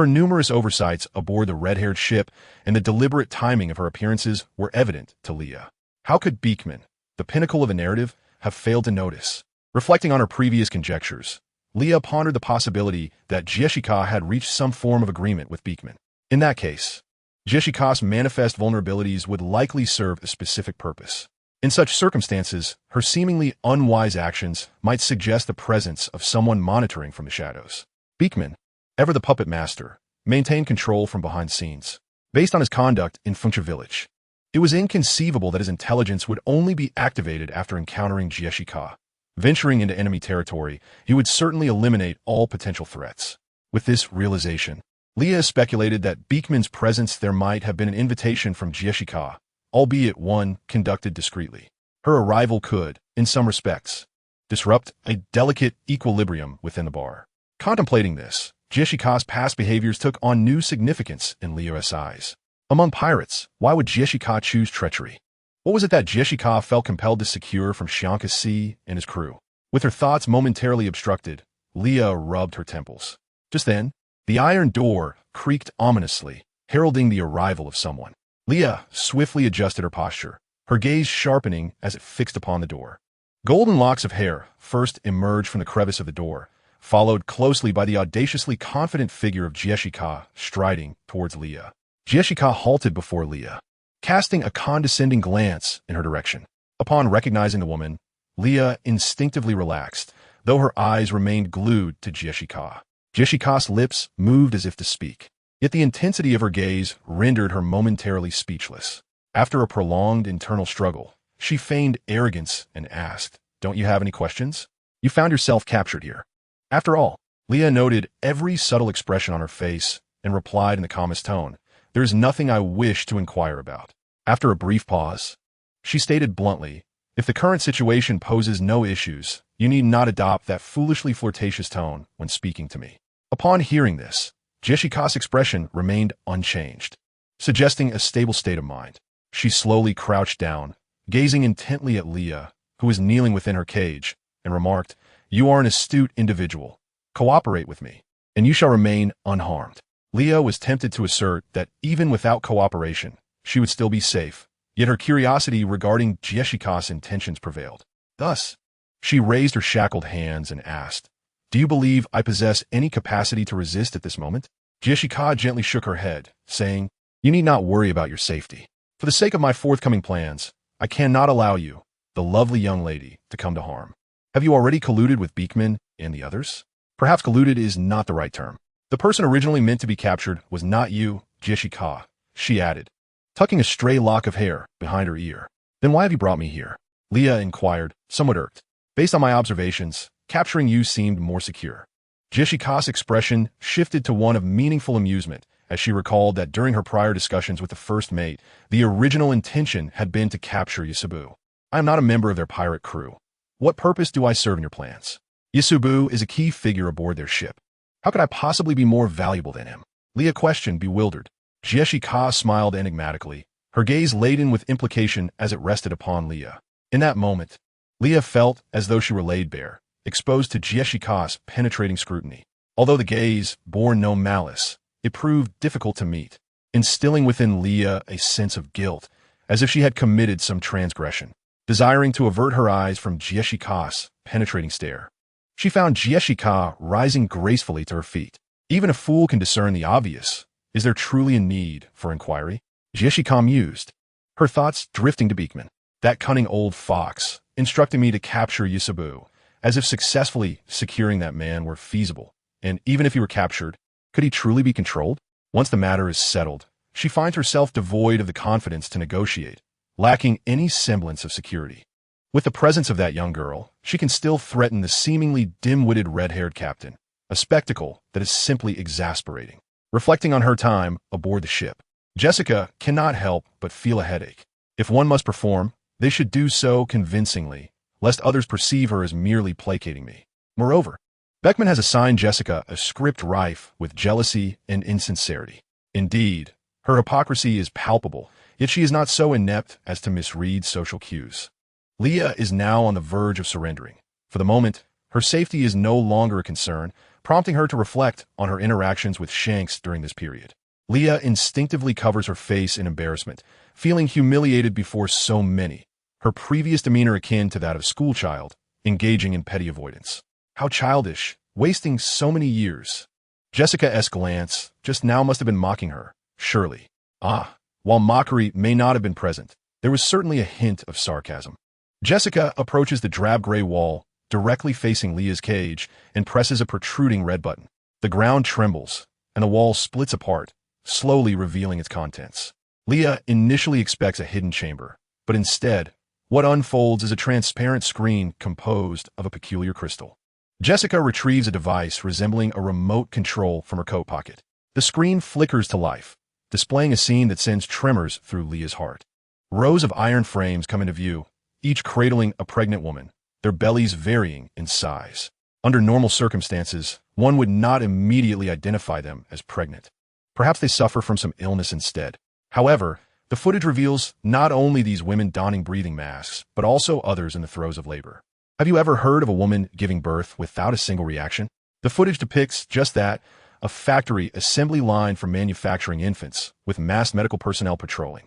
Her numerous oversights aboard the red-haired ship and the deliberate timing of her appearances were evident to Leah. How could Beekman, the pinnacle of a narrative, have failed to notice? Reflecting on her previous conjectures, Leah pondered the possibility that Jessica had reached some form of agreement with Beekman. In that case, Jessica's manifest vulnerabilities would likely serve a specific purpose. In such circumstances, her seemingly unwise actions might suggest the presence of someone monitoring from the shadows. Beekman, ever the puppet master, maintained control from behind scenes. Based on his conduct in Funcha village, it was inconceivable that his intelligence would only be activated after encountering Jessica. Venturing into enemy territory, he would certainly eliminate all potential threats. With this realization, Leah speculated that Beekman's presence there might have been an invitation from Jessica, albeit one conducted discreetly. Her arrival could, in some respects, disrupt a delicate equilibrium within the bar. Contemplating this, Jessica's past behaviors took on new significance in Leah's eyes. Among pirates, why would Jessica choose treachery? What was it that Jessica felt compelled to secure from Shianka C and his crew? With her thoughts momentarily obstructed, Leah rubbed her temples. Just then, the iron door creaked ominously, heralding the arrival of someone. Leah swiftly adjusted her posture, her gaze sharpening as it fixed upon the door. Golden locks of hair first emerged from the crevice of the door, followed closely by the audaciously confident figure of Jessica striding towards Leah. Jessica halted before Leah, casting a condescending glance in her direction. Upon recognizing the woman, Leah instinctively relaxed, though her eyes remained glued to Jessica. Jessica's lips moved as if to speak, yet the intensity of her gaze rendered her momentarily speechless. After a prolonged internal struggle, she feigned arrogance and asked, "Don't you have any questions? You found yourself captured here." After all, Leah noted every subtle expression on her face and replied in the calmest tone, "There is nothing I wish to inquire about." After a brief pause, she stated bluntly, "If the current situation poses no issues, you need not adopt that foolishly flirtatious tone when speaking to me." Upon hearing this, Jessica's expression remained unchanged, suggesting a stable state of mind. She slowly crouched down, gazing intently at Leah, who was kneeling within her cage, and remarked, "You are an astute individual. Cooperate with me, and you shall remain unharmed." Leah was tempted to assert that even without cooperation, she would still be safe, yet her curiosity regarding Jessica's intentions prevailed. Thus, she raised her shackled hands and asked, "Do you believe I possess any capacity to resist at this moment?" Jessica gently shook her head, saying, "You need not worry about your safety. For the sake of my forthcoming plans, I cannot allow you, the lovely young lady, to come to harm. Have you already colluded with Beekman and the others?" Perhaps colluded is not the right term. The person originally meant to be captured was not you, Jessica, she added, tucking a stray lock of hair behind her ear. "Then why have you brought me here?" Leah inquired, somewhat irked. "Based on my observations, capturing you seemed more secure." Jessica's expression shifted to one of meaningful amusement as she recalled that during her prior discussions with the first mate, the original intention had been to capture Yusubu. "I am not a member of their pirate crew. What purpose do I serve in your plans? Yusubu is a key figure aboard their ship. How could I possibly be more valuable than him?" Leah questioned, bewildered. Jessica smiled enigmatically, her gaze laden with implication as it rested upon Leah. In that moment, Leah felt as though she were laid bare, exposed to Jessica's penetrating scrutiny. Although the gaze bore no malice, it proved difficult to meet, instilling within Leah a sense of guilt, as if she had committed some transgression. Desiring to avert her eyes from Jessica's penetrating stare, she found Jessica rising gracefully to her feet. Even a fool can discern the obvious. Is there truly a need for inquiry? Jessica mused, her thoughts drifting to Beekman. That cunning old fox, instructing me to capture Yusubu, as if successfully securing that man were feasible. And even if he were captured, could he truly be controlled? Once the matter is settled, she finds herself devoid of the confidence to negotiate, lacking any semblance of security. With the presence of that young girl, she can still threaten the seemingly dim-witted red-haired captain, a spectacle that is simply exasperating. Reflecting on her time aboard the ship, Jessica cannot help but feel a headache. If one must perform, they should do so convincingly, lest others perceive her as merely placating me. Moreover, Beckman has assigned Jessica a script rife with jealousy and insincerity. Indeed, her hypocrisy is palpable, yet she is not so inept as to misread social cues. Leah is now on the verge of surrendering. For the moment, her safety is no longer a concern, prompting her to reflect on her interactions with Shanks during this period. Leah instinctively covers her face in embarrassment, feeling humiliated before so many, her previous demeanor akin to that of a schoolchild, engaging in petty avoidance. How childish, wasting so many years. Jessica's glance just now must have been mocking her, surely. While mockery may not have been present, there was certainly a hint of sarcasm. Jessica approaches the drab gray wall, directly facing Leah's cage, and presses a protruding red button. The ground trembles, and the wall splits apart, slowly revealing its contents. Leah initially expects a hidden chamber, but instead, what unfolds is a transparent screen composed of a peculiar crystal. Jessica retrieves a device resembling a remote control from her coat pocket. The screen flickers to life, displaying a scene that sends tremors through Leah's heart. Rows of iron frames come into view, each cradling a pregnant woman, their bellies varying in size. Under normal circumstances, one would not immediately identify them as pregnant. Perhaps they suffer from some illness instead. However, the footage reveals not only these women donning breathing masks, but also others in the throes of labor. Have you ever heard of a woman giving birth without a single reaction? The footage depicts just that, a factory assembly line for manufacturing infants, with masked medical personnel patrolling.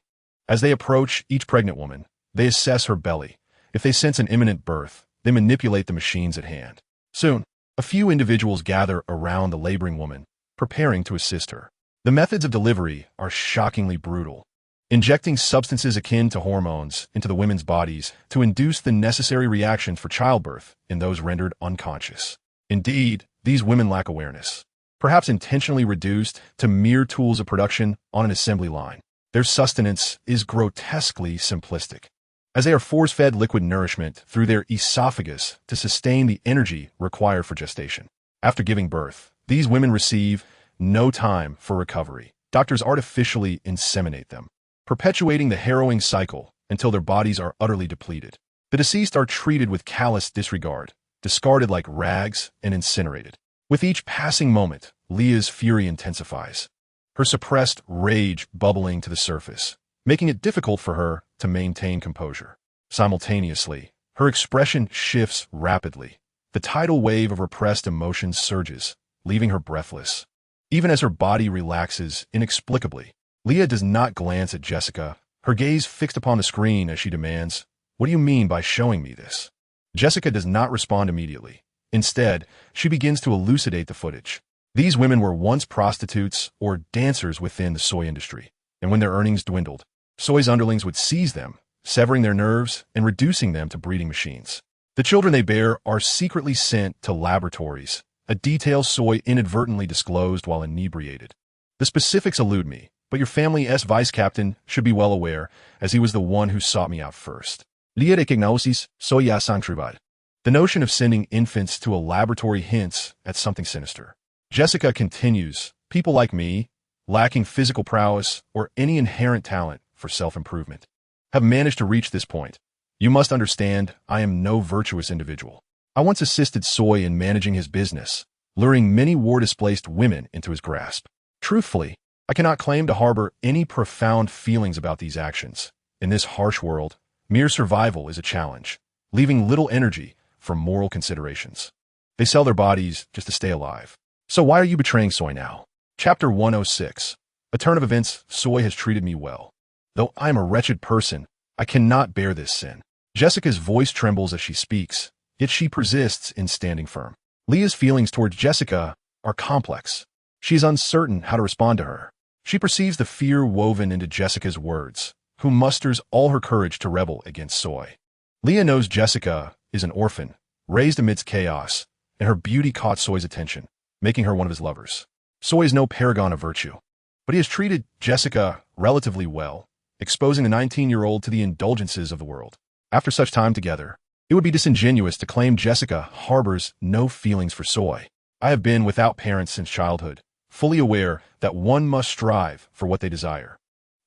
As they approach each pregnant woman, they assess her belly. If they sense an imminent birth, they manipulate the machines at hand. Soon, a few individuals gather around the laboring woman, preparing to assist her. The methods of delivery are shockingly brutal, injecting substances akin to hormones into the women's bodies to induce the necessary reactions for childbirth in those rendered unconscious. Indeed, these women lack awareness, perhaps intentionally reduced to mere tools of production on an assembly line. Their sustenance is grotesquely simplistic, as they are force-fed liquid nourishment through their esophagus to sustain the energy required for gestation. After giving birth, these women receive no time for recovery. Doctors artificially inseminate them, perpetuating the harrowing cycle until their bodies are utterly depleted. The deceased are treated with callous disregard, discarded like rags, and incinerated. With each passing moment, Leah's fury intensifies, her suppressed rage bubbling to the surface, making it difficult for her to maintain composure. Simultaneously, her expression shifts rapidly. The tidal wave of repressed emotions surges, leaving her breathless. Even as her body relaxes inexplicably, Leah does not glance at Jessica, her gaze fixed upon the screen as she demands, "What do you mean by showing me this?" Jessica does not respond immediately. Instead, she begins to elucidate the footage. These women were once prostitutes or dancers within the soy industry, and when their earnings dwindled, soy's underlings would seize them, severing their nerves and reducing them to breeding machines. The children they bear are secretly sent to laboratories, a detail Soy inadvertently disclosed while inebriated. The specifics elude me, but your family's vice captain should be well aware, as he was the one who sought me out first. Lia de Kignosis, soy ya santribad. The notion of sending infants to a laboratory hints at something sinister. Jessica continues, people like me, lacking physical prowess or any inherent talent for self-improvement, have managed to reach this point. You must understand, I am no virtuous individual. I once assisted Soy in managing his business, luring many war-displaced women into his grasp. Truthfully, I cannot claim to harbor any profound feelings about these actions. In this harsh world, mere survival is a challenge, leaving little energy for moral considerations. They sell their bodies just to stay alive. So why are you betraying Soy now? Chapter 106. A turn of events, Soy has treated me well. Though I am a wretched person, I cannot bear this sin. Jessica's voice trembles as she speaks, yet she persists in standing firm. Leah's feelings towards Jessica are complex. She is uncertain how to respond to her. She perceives the fear woven into Jessica's words, who musters all her courage to rebel against Soy. Leah knows Jessica is an orphan, raised amidst chaos, and her beauty caught Soy's attention, making her one of his lovers. Soy is no paragon of virtue, but he has treated Jessica relatively well, exposing the 19-year-old to the indulgences of the world. After such time together, it would be disingenuous to claim Jessica harbors no feelings for Soy. I have been without parents since childhood, fully aware that one must strive for what they desire.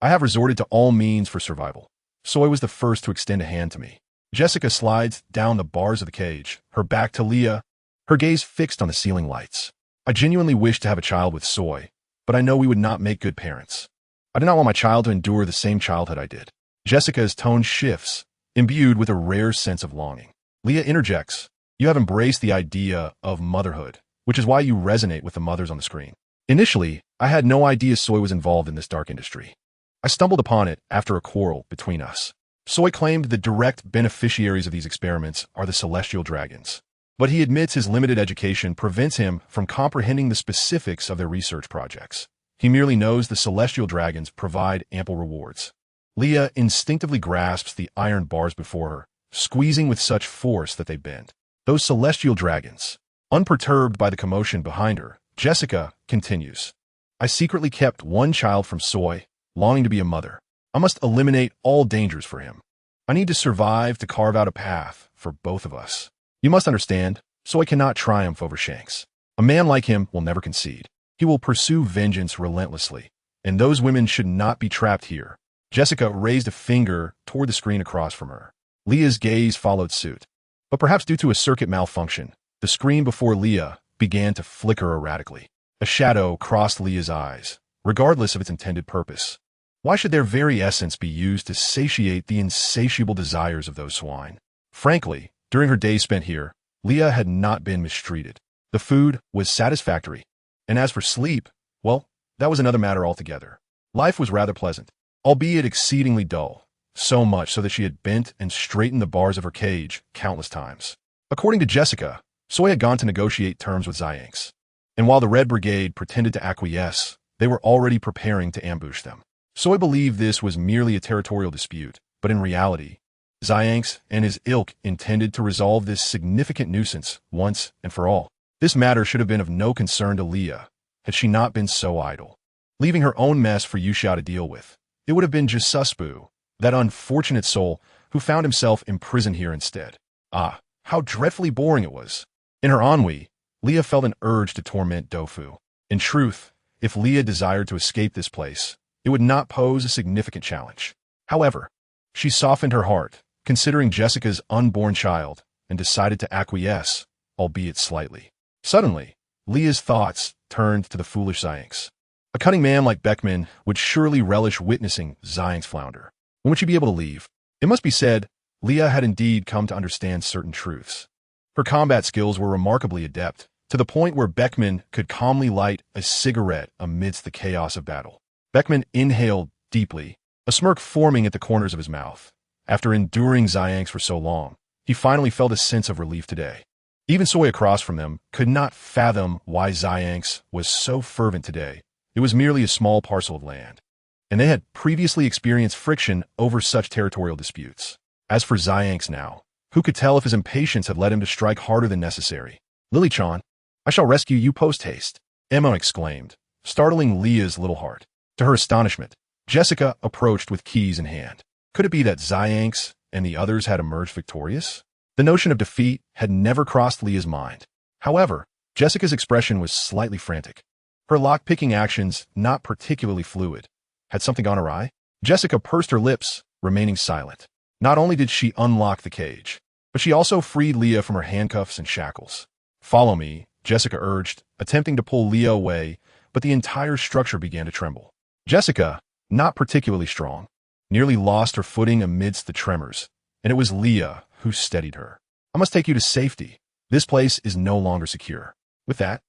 I have resorted to all means for survival. Soy was the first to extend a hand to me. Jessica slides down the bars of the cage, her back to Leah, her gaze fixed on the ceiling lights. I genuinely wish to have a child with Soy, but I know we would not make good parents. I do not want my child to endure the same childhood I did. Jessica's tone shifts, imbued with a rare sense of longing. Leah interjects, you have embraced the idea of motherhood, which is why you resonate with the mothers on the screen. Initially, I had no idea Soy was involved in this dark industry. I stumbled upon it after a quarrel between us. Soy claimed the direct beneficiaries of these experiments are the celestial dragons. But he admits his limited education prevents him from comprehending the specifics of their research projects. He merely knows the celestial dragons provide ample rewards. Leah instinctively grasps the iron bars before her, squeezing with such force that they bend. Those celestial dragons. Unperturbed by the commotion behind her, Jessica continues. I secretly kept one child from Soy, longing to be a mother. I must eliminate all dangers for him. I need to survive to carve out a path for both of us. You must understand, Soy cannot triumph over Shanks. A man like him will never concede. He will pursue vengeance relentlessly, and those women should not be trapped here. Jessica raised a finger toward the screen across from her. Leah's gaze followed suit. But perhaps due to a circuit malfunction, the screen before Leah began to flicker erratically. A shadow crossed Leah's eyes, regardless of its intended purpose. Why should their very essence be used to satiate the insatiable desires of those swine? Frankly, during her days spent here, Leah had not been mistreated. The food was satisfactory. And as for sleep, well, that was another matter altogether. Life was rather pleasant, albeit exceedingly dull, so much so that she had bent and straightened the bars of her cage countless times. According to Jessica, Soy had gone to negotiate terms with Xianx. And while the Red Brigade pretended to acquiesce, they were already preparing to ambush them. Soy believed this was merely a territorial dispute, but in reality, Xianx and his ilk intended to resolve this significant nuisance once and for all. This matter should have been of no concern to Leah, had she not been so idle. Leaving her own mess for Yuxiao to deal with, it would have been Jisuspu, that unfortunate soul who found himself imprisoned here instead. Ah, how dreadfully boring it was. In her ennui, Leah felt an urge to torment Dofu. In truth, if Leah desired to escape this place, it would not pose a significant challenge. However, she softened her heart, considering Jessica's unborn child, and decided to acquiesce, albeit slightly. Suddenly, Leah's thoughts turned to the foolish Xianx. A cunning man like Beckman would surely relish witnessing Xianx flounder. When would she be able to leave? It must be said, Leah had indeed come to understand certain truths. Her combat skills were remarkably adept, to the point where Beckman could calmly light a cigarette amidst the chaos of battle. Beckman inhaled deeply, a smirk forming at the corners of his mouth. After enduring Xianx for so long, he finally felt a sense of relief today. Even Soy across from them could not fathom why Xianx was so fervent today. It was merely a small parcel of land, and they had previously experienced friction over such territorial disputes. As for Xianx now, who could tell if his impatience had led him to strike harder than necessary? Lily-chan, I shall rescue you post-haste, Emma exclaimed, startling Leah's little heart. To her astonishment, Jessica approached with keys in hand. Could it be that Xianx and the others had emerged victorious? The notion of defeat had never crossed Leah's mind. However, Jessica's expression was slightly frantic. Her lock-picking actions not particularly fluid. Had something gone awry? Jessica pursed her lips, remaining silent. Not only did she unlock the cage, but she also freed Leah from her handcuffs and shackles. Follow me, Jessica urged, attempting to pull Leah away, but the entire structure began to tremble. Jessica, not particularly strong, nearly lost her footing amidst the tremors, and it was Leah who steadied her. I must take you to safety. This place is no longer secure. With that,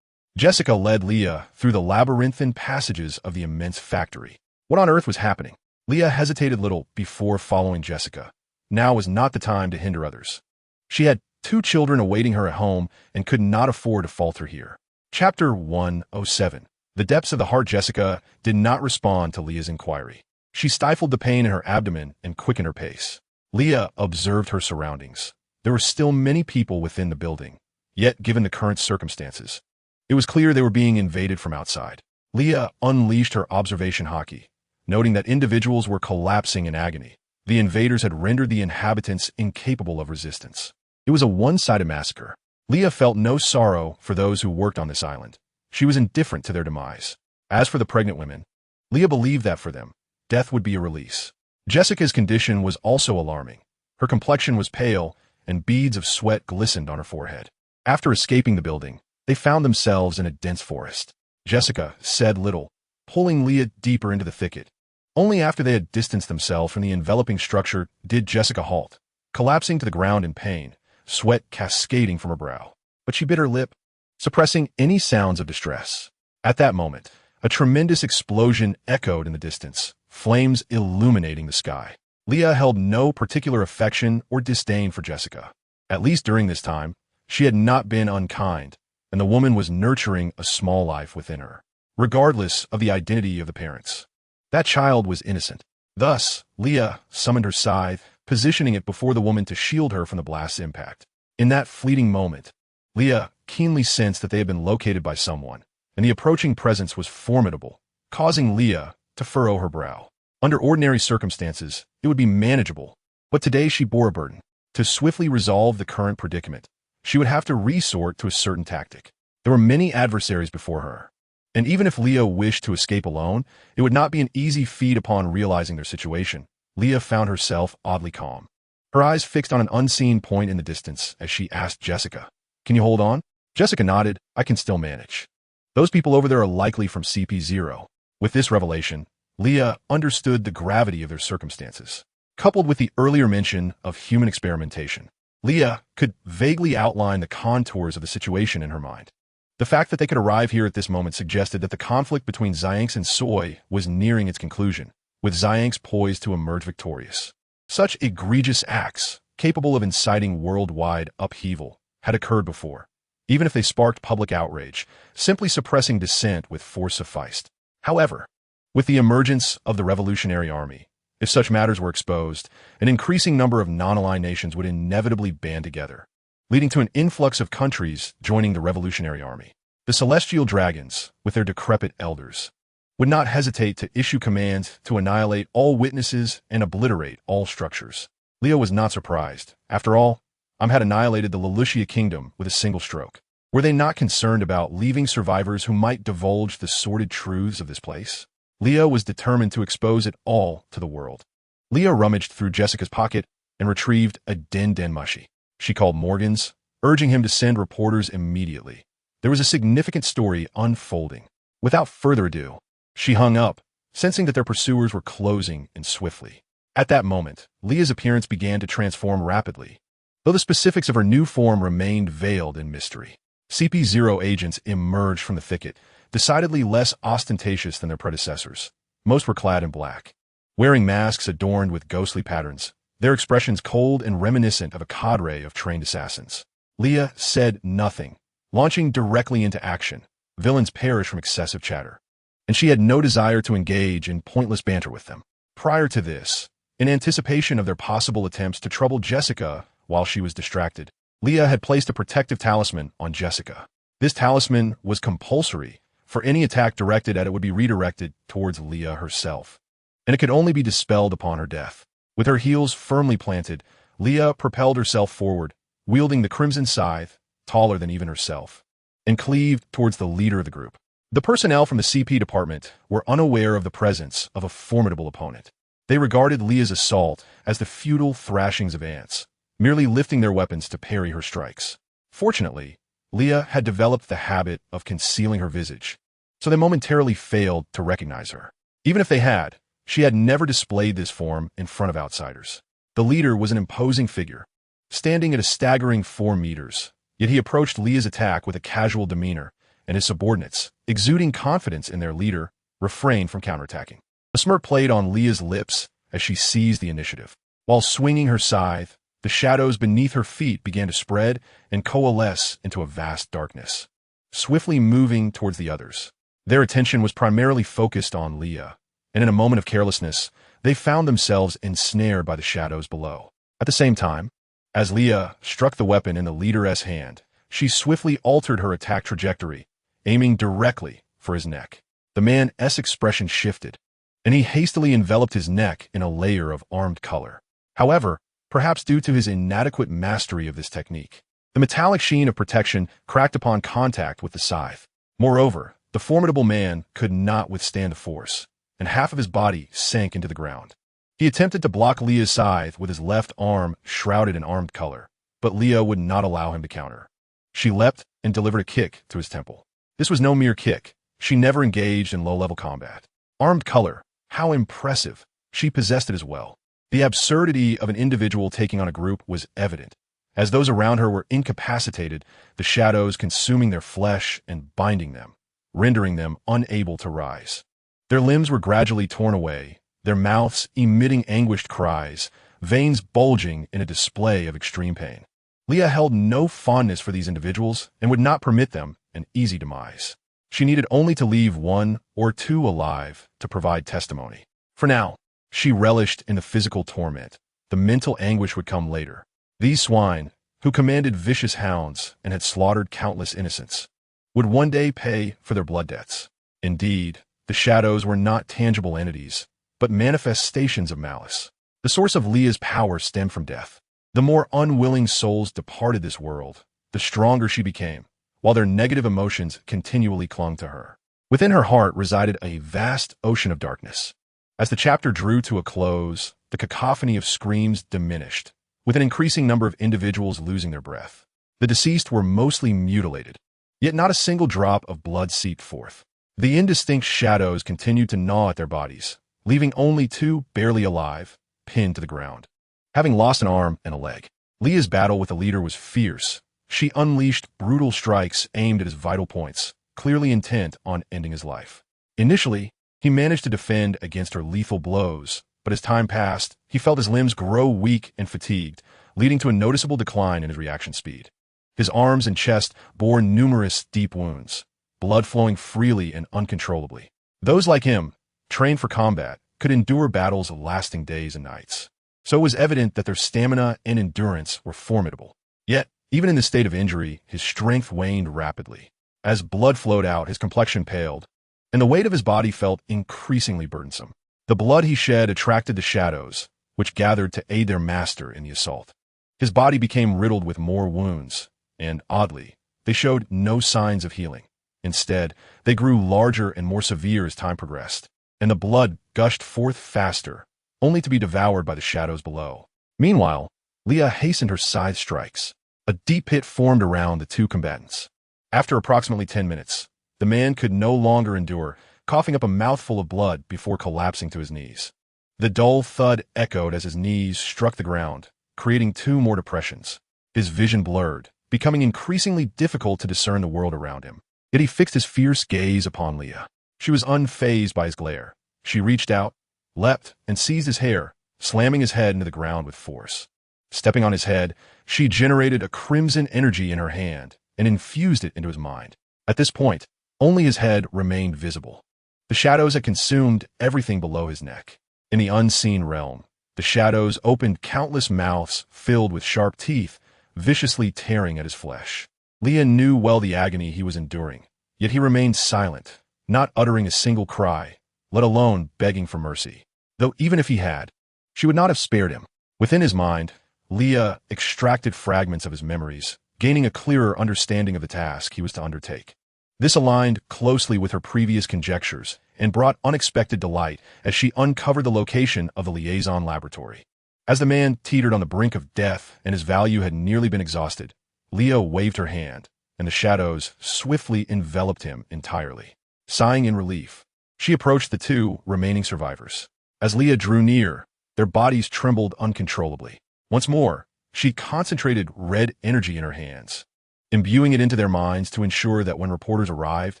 Jessica led Leah through the labyrinthine passages of the immense factory. What on earth was happening? Leah hesitated little before following Jessica. Now was not the time to hinder others. She had 2 children awaiting her at home and could not afford to falter here. Chapter 107. The depths of the heart. Jessica did not respond to Leah's inquiry. She stifled the pain in her abdomen and quickened her pace. Leah observed her surroundings. There were still many people within the building, yet given the current circumstances, it was clear they were being invaded from outside. Leah unleashed her observation haki, noting that individuals were collapsing in agony. The invaders had rendered the inhabitants incapable of resistance. It was a one-sided massacre. Leah felt no sorrow for those who worked on this island. She was indifferent to their demise. As for the pregnant women, Leah believed that for them, death would be a release. Jessica's condition was also alarming. Her complexion was pale, and beads of sweat glistened on her forehead. After escaping the building, they found themselves in a dense forest. Jessica said little, pulling Leah deeper into the thicket. Only after they had distanced themselves from the enveloping structure did Jessica halt, collapsing to the ground in pain, sweat cascading from her brow. But she bit her lip. suppressing any sounds of distress. At that moment, a tremendous explosion echoed in the distance, flames illuminating the sky. Leah held no particular affection or disdain for Jessica. At least during this time, she had not been unkind, and the woman was nurturing a small life within her, regardless of the identity of the parents. That child was innocent. Thus, Leah summoned her scythe, positioning it before the woman to shield her from the blast's impact. In that fleeting moment, Leah keenly sensed that they had been located by someone, and the approaching presence was formidable, causing Leah to furrow her brow. Under ordinary circumstances, it would be manageable, but today she bore a burden. To swiftly resolve the current predicament, she would have to resort to a certain tactic. There were many adversaries before her, and even if Leah wished to escape alone, it would not be an easy feat upon realizing their situation. Leah found herself oddly calm, her eyes fixed on an unseen point in the distance as she asked Jessica, "Can you hold on?" Jessica nodded. "I can still manage. Those people over there are likely from CP0. With this revelation, Leah understood the gravity of their circumstances. Coupled with the earlier mention of human experimentation, Leah could vaguely outline the contours of the situation in her mind. The fact that they could arrive here at this moment suggested that the conflict between Xianx and Soy was nearing its conclusion, with Xianx poised to emerge victorious. Such egregious acts, capable of inciting worldwide upheaval, had occurred before. Even if they sparked public outrage, simply suppressing dissent with force sufficed. However, with the emergence of the Revolutionary Army, if such matters were exposed, an increasing number of non-aligned nations would inevitably band together, leading to an influx of countries joining the Revolutionary Army. The Celestial Dragons, with their decrepit elders, would not hesitate to issue commands to annihilate all witnesses and obliterate all structures. Leah was not surprised. After all, had annihilated the Lelucia kingdom with a single stroke. Were they not concerned about leaving survivors who might divulge the sordid truths of this place? Leah was determined to expose it all to the world. Leah rummaged through Jessica's pocket and retrieved a den mushi. She called Morgan's, urging him to send reporters immediately. There was a significant story unfolding. Without further ado, she hung up, sensing that their pursuers were closing in swiftly. At that moment, Leah's appearance began to transform rapidly, though the specifics of her new form remained veiled in mystery. CP0 agents emerged from the thicket, decidedly less ostentatious than their predecessors. Most were clad in black, wearing masks adorned with ghostly patterns, their expressions cold and reminiscent of a cadre of trained assassins. Leah said nothing, launching directly into action. Villains perish from excessive chatter, and she had no desire to engage in pointless banter with them. Prior to this, in anticipation of their possible attempts to trouble Jessica while she was distracted, Leah had placed a protective talisman on Jessica. This talisman was compulsory, for any attack directed at it would be redirected towards Leah herself, and it could only be dispelled upon her death. With her heels firmly planted, Leah propelled herself forward, wielding the crimson scythe, taller than even herself, and cleaved towards the leader of the group. The personnel from the CP department were unaware of the presence of a formidable opponent. They regarded Leah's assault as the futile thrashings of ants, merely lifting their weapons to parry her strikes. Fortunately, Leah had developed the habit of concealing her visage, so they momentarily failed to recognize her. Even if they had, she had never displayed this form in front of outsiders. The leader was an imposing figure, standing at a staggering 4 meters, yet he approached Leah's attack with a casual demeanor, and his subordinates, exuding confidence in their leader, refrained from counterattacking. A smirk played on Leah's lips as she seized the initiative. While swinging her scythe, the shadows beneath her feet began to spread and coalesce into a vast darkness, swiftly moving towards the others. Their attention was primarily focused on Leah, and in a moment of carelessness, they found themselves ensnared by the shadows below. At the same time, as Leah struck the weapon in the leader's hand, she swiftly altered her attack trajectory, aiming directly for his neck. The man's expression shifted, and he hastily enveloped his neck in a layer of armed color. However, perhaps due to his inadequate mastery of this technique, the metallic sheen of protection cracked upon contact with the scythe. Moreover, the formidable man could not withstand the force, and half of his body sank into the ground. He attempted to block Leah's scythe with his left arm shrouded in armed color, but Leah would not allow him to counter. She leapt and delivered a kick to his temple. This was no mere kick. She never engaged in low-level combat. Armed color, how impressive. She possessed it as well. The absurdity of an individual taking on a group was evident, As those around her were incapacitated, the shadows consuming their flesh and binding them, rendering them unable to rise. Their limbs were gradually torn away, their mouths emitting anguished cries, veins bulging in a display of extreme pain. Leah held no fondness for these individuals and would not permit them an easy demise. She needed only to leave one or two alive to provide testimony. For now, she relished in the physical torment. The mental anguish would come later. These swine, who commanded vicious hounds and had slaughtered countless innocents, would one day pay for their blood debts. Indeed, the shadows were not tangible entities, but manifestations of malice. The source of Leah's power stemmed from death. The more unwilling souls departed this world, the stronger she became, while their negative emotions continually clung to her. Within her heart resided a vast ocean of darkness. As the chapter drew to a close, the cacophony of screams diminished, with an increasing number of individuals losing their breath. The deceased were mostly mutilated, yet not a single drop of blood seeped forth. The indistinct shadows continued to gnaw at their bodies, leaving only two barely alive, pinned to the ground. Having lost an arm and a leg, Leah's battle with the leader was fierce. She unleashed brutal strikes aimed at his vital points, clearly intent on ending his life. Initially, he managed to defend against her lethal blows, but as time passed, he felt his limbs grow weak and fatigued, leading to a noticeable decline in his reaction speed. His arms and chest bore numerous deep wounds, blood flowing freely and uncontrollably. Those like him, trained for combat, could endure battles lasting days and nights. So it was evident that their stamina and endurance were formidable. Yet, even in this state of injury, his strength waned rapidly. As blood flowed out, his complexion paled, and the weight of his body felt increasingly burdensome. The blood he shed attracted the shadows, which gathered to aid their master in the assault. His body became riddled with more wounds, and, oddly, they showed no signs of healing. Instead, they grew larger and more severe as time progressed, and the blood gushed forth faster, only to be devoured by the shadows below. Meanwhile, Leah hastened her scythe strikes. A deep pit formed around the two combatants. After approximately 10 minutes, the man could no longer endure, coughing up a mouthful of blood before collapsing to his knees. The dull thud echoed as his knees struck the ground, creating two more depressions. His vision blurred, becoming increasingly difficult to discern the world around him. Yet he fixed his fierce gaze upon Leah. She was unfazed by his glare. She reached out, leapt, and seized his hair, slamming his head into the ground with force. Stepping on his head, she generated a crimson energy in her hand and infused it into his mind. At this point, only his head remained visible. The shadows had consumed everything below his neck. In the unseen realm, the shadows opened countless mouths filled with sharp teeth, viciously tearing at his flesh. Leah knew well the agony he was enduring, yet he remained silent, not uttering a single cry, let alone begging for mercy. Though even if he had, she would not have spared him. Within his mind, Leah extracted fragments of his memories, gaining a clearer understanding of the task he was to undertake. This aligned closely with her previous conjectures and brought unexpected delight as she uncovered the location of the liaison laboratory. As the man teetered on the brink of death and his value had nearly been exhausted, Leah waved her hand, and the shadows swiftly enveloped him entirely. Sighing in relief, she approached the two remaining survivors. As Leah drew near, their bodies trembled uncontrollably. Once more, she concentrated red energy in her hands, imbuing it into their minds to ensure that when reporters arrived,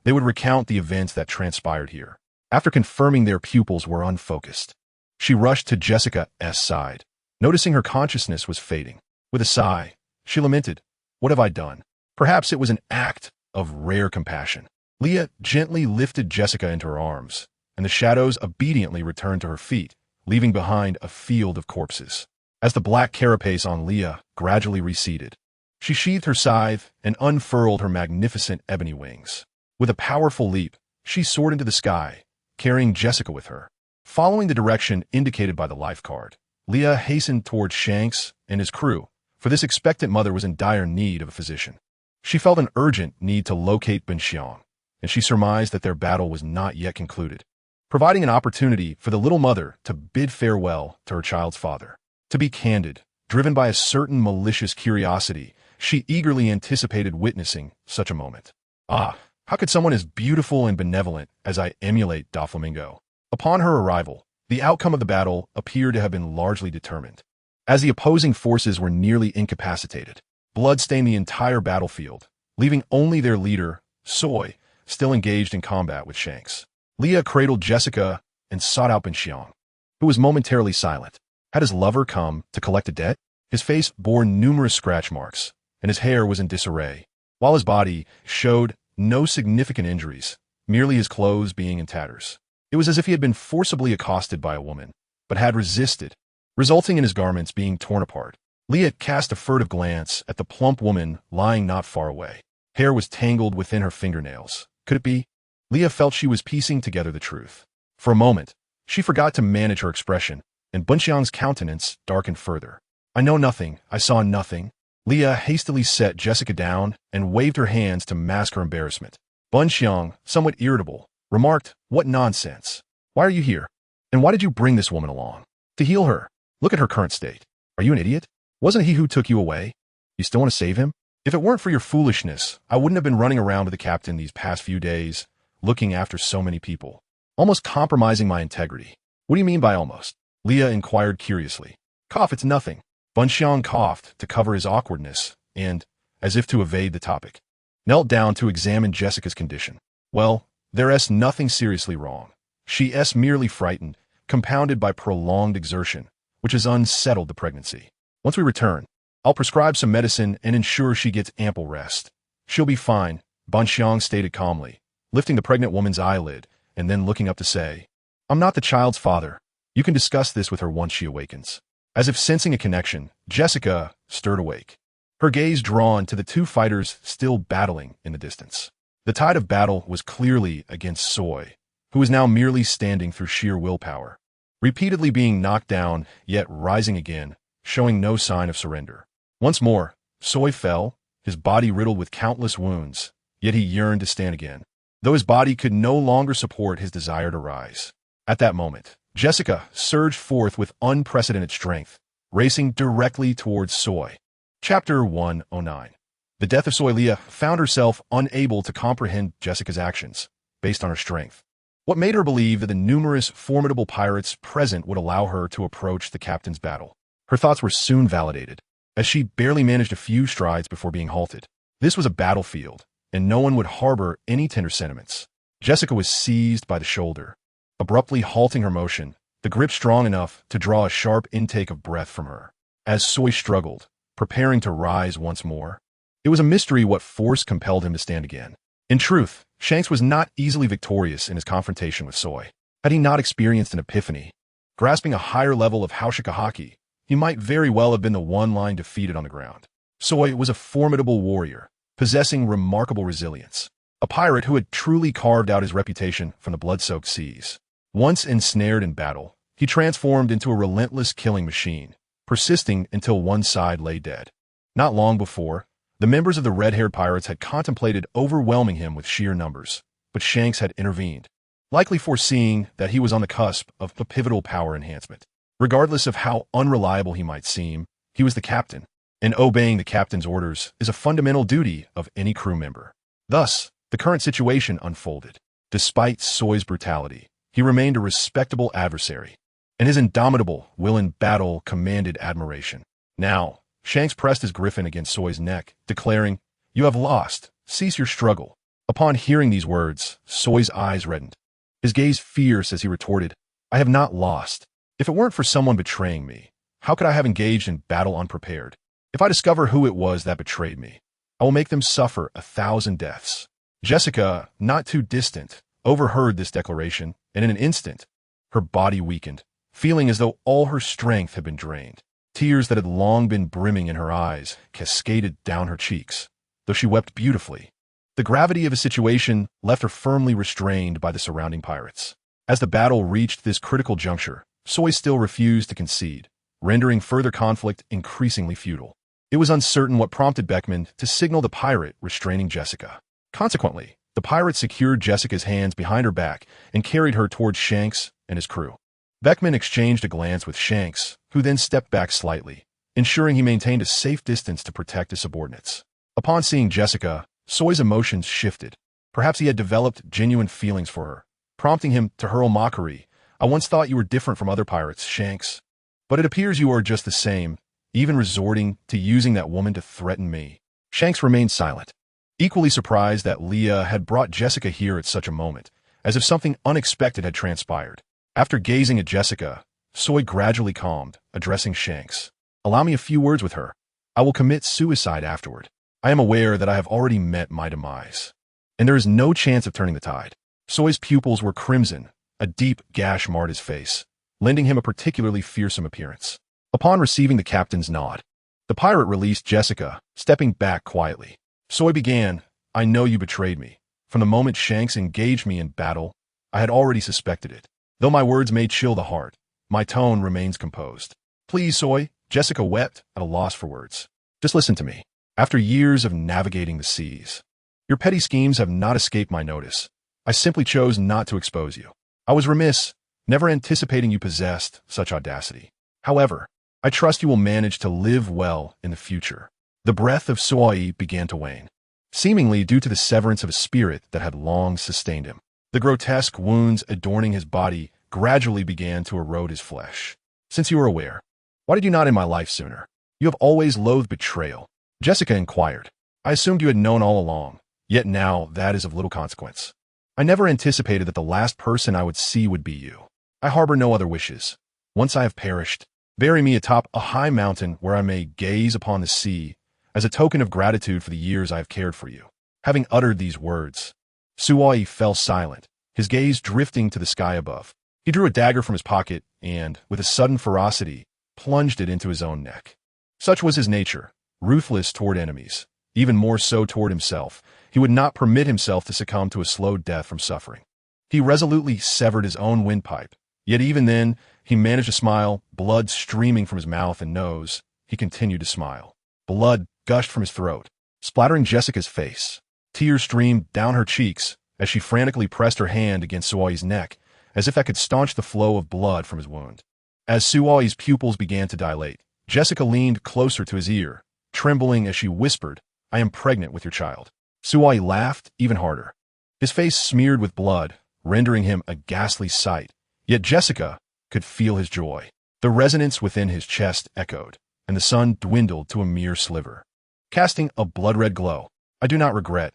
they would recount the events that transpired here. After confirming their pupils were unfocused, she rushed to Jessica's side, noticing her consciousness was fading. With a sigh, she lamented, "What have I done?" Perhaps it was an act of rare compassion. Leah gently lifted Jessica into her arms, and the shadows obediently returned to her feet, leaving behind a field of corpses. As the black carapace on Leah gradually receded, she sheathed her scythe and unfurled her magnificent ebony wings. With a powerful leap, she soared into the sky, carrying Jessica with her. Following the direction indicated by the life card, Leah hastened toward Shanks and his crew, for this expectant mother was in dire need of a physician. She felt an urgent need to locate Benxiang, and she surmised that their battle was not yet concluded, providing an opportunity for the little mother to bid farewell to her child's father. To be candid, driven by a certain malicious curiosity, she eagerly anticipated witnessing such a moment. Ah, how could someone as beautiful and benevolent as I emulate Doflamingo? Upon her arrival, the outcome of the battle appeared to have been largely determined. as the opposing forces were nearly incapacitated. Blood stained the entire battlefield, leaving only their leader, Soy, still engaged in combat with Shanks. Leah cradled Jessica and sought out Benxiang, who was momentarily silent. Had his lover come to collect a debt? His face bore numerous scratch marks, and his hair was in disarray, while his body showed no significant injuries, merely his clothes being in tatters. It was as if he had been forcibly accosted by a woman, but had resisted, resulting in his garments being torn apart. Leah cast a furtive glance at the plump woman lying not far away. Hair was tangled within her fingernails. Could it be? Leah felt she was piecing together the truth. For a moment, she forgot to manage her expression, and Benxiang's countenance darkened further. I know nothing. I saw nothing. Leah hastily set Jessica down and waved her hands to mask her embarrassment. Benxiang, somewhat irritable, remarked, "What nonsense. Why are you here? And why did you bring this woman along? To heal her. Look at her current state. Are you an idiot? Wasn't he who took you away? You still want to save him? If it weren't for your foolishness, I wouldn't have been running around with the captain these past few days, looking after so many people, almost compromising my integrity." "What do you mean by almost?" Leah inquired curiously. "Cough, it's nothing." Benxiang coughed to cover his awkwardness and, as if to evade the topic, knelt down to examine Jessica's condition. "Well, there's nothing seriously wrong. She's merely frightened, compounded by prolonged exertion, which has unsettled the pregnancy. Once we return, I'll prescribe some medicine and ensure she gets ample rest. She'll be fine," Benxiang stated calmly, lifting the pregnant woman's eyelid and then looking up to say, "I'm not the child's father. You can discuss this with her once she awakens." As if sensing a connection, Jessica stirred awake, her gaze drawn to the two fighters still battling in the distance. The tide of battle was clearly against Soy, who was now merely standing through sheer willpower, repeatedly being knocked down, yet rising again, showing no sign of surrender. Once more, Soy fell, his body riddled with countless wounds, yet he yearned to stand again, though his body could no longer support his desire to rise. At that moment, Jessica surged forth with unprecedented strength, racing directly towards Soy. Chapter 109. The death of Soy. Leah found herself unable to comprehend Jessica's actions, based on her strength. What made her believe that the numerous formidable pirates present would allow her to approach the captain's battle? Her thoughts were soon validated, as she barely managed a few strides before being halted. This was a battlefield, and no one would harbor any tender sentiments. Jessica was seized by the shoulder, abruptly halting her motion, the grip strong enough to draw a sharp intake of breath from her. As Soy struggled, preparing to rise once more, it was a mystery what force compelled him to stand again. In truth, Shanks was not easily victorious in his confrontation with Soy. Had he not experienced an epiphany, grasping a higher level of Haushikahaki, he might very well have been the one lying defeated on the ground. Soy was a formidable warrior, possessing remarkable resilience, a pirate who had truly carved out his reputation from the blood-soaked seas. Once ensnared in battle, he transformed into a relentless killing machine, persisting until one side lay dead. Not long before, the members of the red-haired pirates had contemplated overwhelming him with sheer numbers, but Shanks had intervened, likely foreseeing that he was on the cusp of a pivotal power enhancement. Regardless of how unreliable he might seem, he was the captain, and obeying the captain's orders is a fundamental duty of any crew member. Thus, the current situation unfolded. Despite Soy's brutality, he remained a respectable adversary, and his indomitable will in battle commanded admiration. Now, Shanks pressed his griffin against Soy's neck, declaring, "You have lost. Cease your struggle." Upon hearing these words, Soy's eyes reddened, his gaze fierce as he retorted, "I have not lost. If it weren't for someone betraying me, how could I have engaged in battle unprepared? If I discover who it was that betrayed me, I will make them suffer 1,000 deaths." Jessica, not too distant, overheard this declaration, and in an instant, her body weakened, feeling as though all her strength had been drained. Tears that had long been brimming in her eyes cascaded down her cheeks, though she wept beautifully. The gravity of the situation left her firmly restrained by the surrounding pirates. As the battle reached this critical juncture, Soy still refused to concede, rendering further conflict increasingly futile. It was uncertain what prompted Beckman to signal the pirate restraining Jessica. Consequently, the pirate secured Jessica's hands behind her back and carried her towards Shanks and his crew. Beckman exchanged a glance with Shanks, who then stepped back slightly, ensuring he maintained a safe distance to protect his subordinates. Upon seeing Jessica, Soy's emotions shifted. Perhaps he had developed genuine feelings for her, prompting him to hurl mockery. "I once thought you were different from other pirates, Shanks. But it appears you are just the same, even resorting to using that woman to threaten me. Shanks remained silent, equally surprised that Leah had brought Jessica here at such a moment, as if something unexpected had transpired. After gazing at Jessica, Soy gradually calmed, addressing Shanks. Allow me a few words with her. I will commit suicide afterward. I am aware that I have already met my demise, and there is no chance of turning the tide. Soy's pupils were crimson, a deep gash marred his face, lending him a particularly fearsome appearance. Upon receiving the captain's nod, the pirate released Jessica, stepping back quietly. Soy began, I know you betrayed me. From the moment Shanks engaged me in battle, I had already suspected it. Though my words may chill the heart, my tone remains composed. Please, Soy, Jessica wept, at a loss for words. Just listen to me. After years of navigating the seas, your petty schemes have not escaped my notice. I simply chose not to expose you. I was remiss, never anticipating you possessed such audacity. However, I trust you will manage to live well in the future. The breath of Soy began to wane, seemingly due to the severance of a spirit that had long sustained him. The grotesque wounds adorning his body gradually began to erode his flesh. Since you were aware, why did you not end my life sooner? You have always loathed betrayal. Jessica inquired. I assumed you had known all along, yet now that is of little consequence. I never anticipated that the last person I would see would be you. I harbor no other wishes. Once I have perished, bury me atop a high mountain where I may gaze upon the sea as a token of gratitude for the years I have cared for you. Having uttered these words, Suoi fell silent, his gaze drifting to the sky above. He drew a dagger from his pocket and, with a sudden ferocity, plunged it into his own neck. Such was his nature, ruthless toward enemies, even more so toward himself. He would not permit himself to succumb to a slow death from suffering. He resolutely severed his own windpipe, yet even then, he managed to smile, blood streaming from his mouth and nose. He continued to smile. Blood gushed from his throat, splattering Jessica's face. Tears streamed down her cheeks as she frantically pressed her hand against Suoi's neck, as if that could staunch the flow of blood from his wound. As Suoi's pupils began to dilate, Jessica leaned closer to his ear, trembling as she whispered, I am pregnant with your child. Suoi laughed even harder, his face smeared with blood, rendering him a ghastly sight. Yet Jessica could feel his joy. The resonance within his chest echoed, and the sun dwindled to a mere sliver, casting a blood-red glow. I do not regret,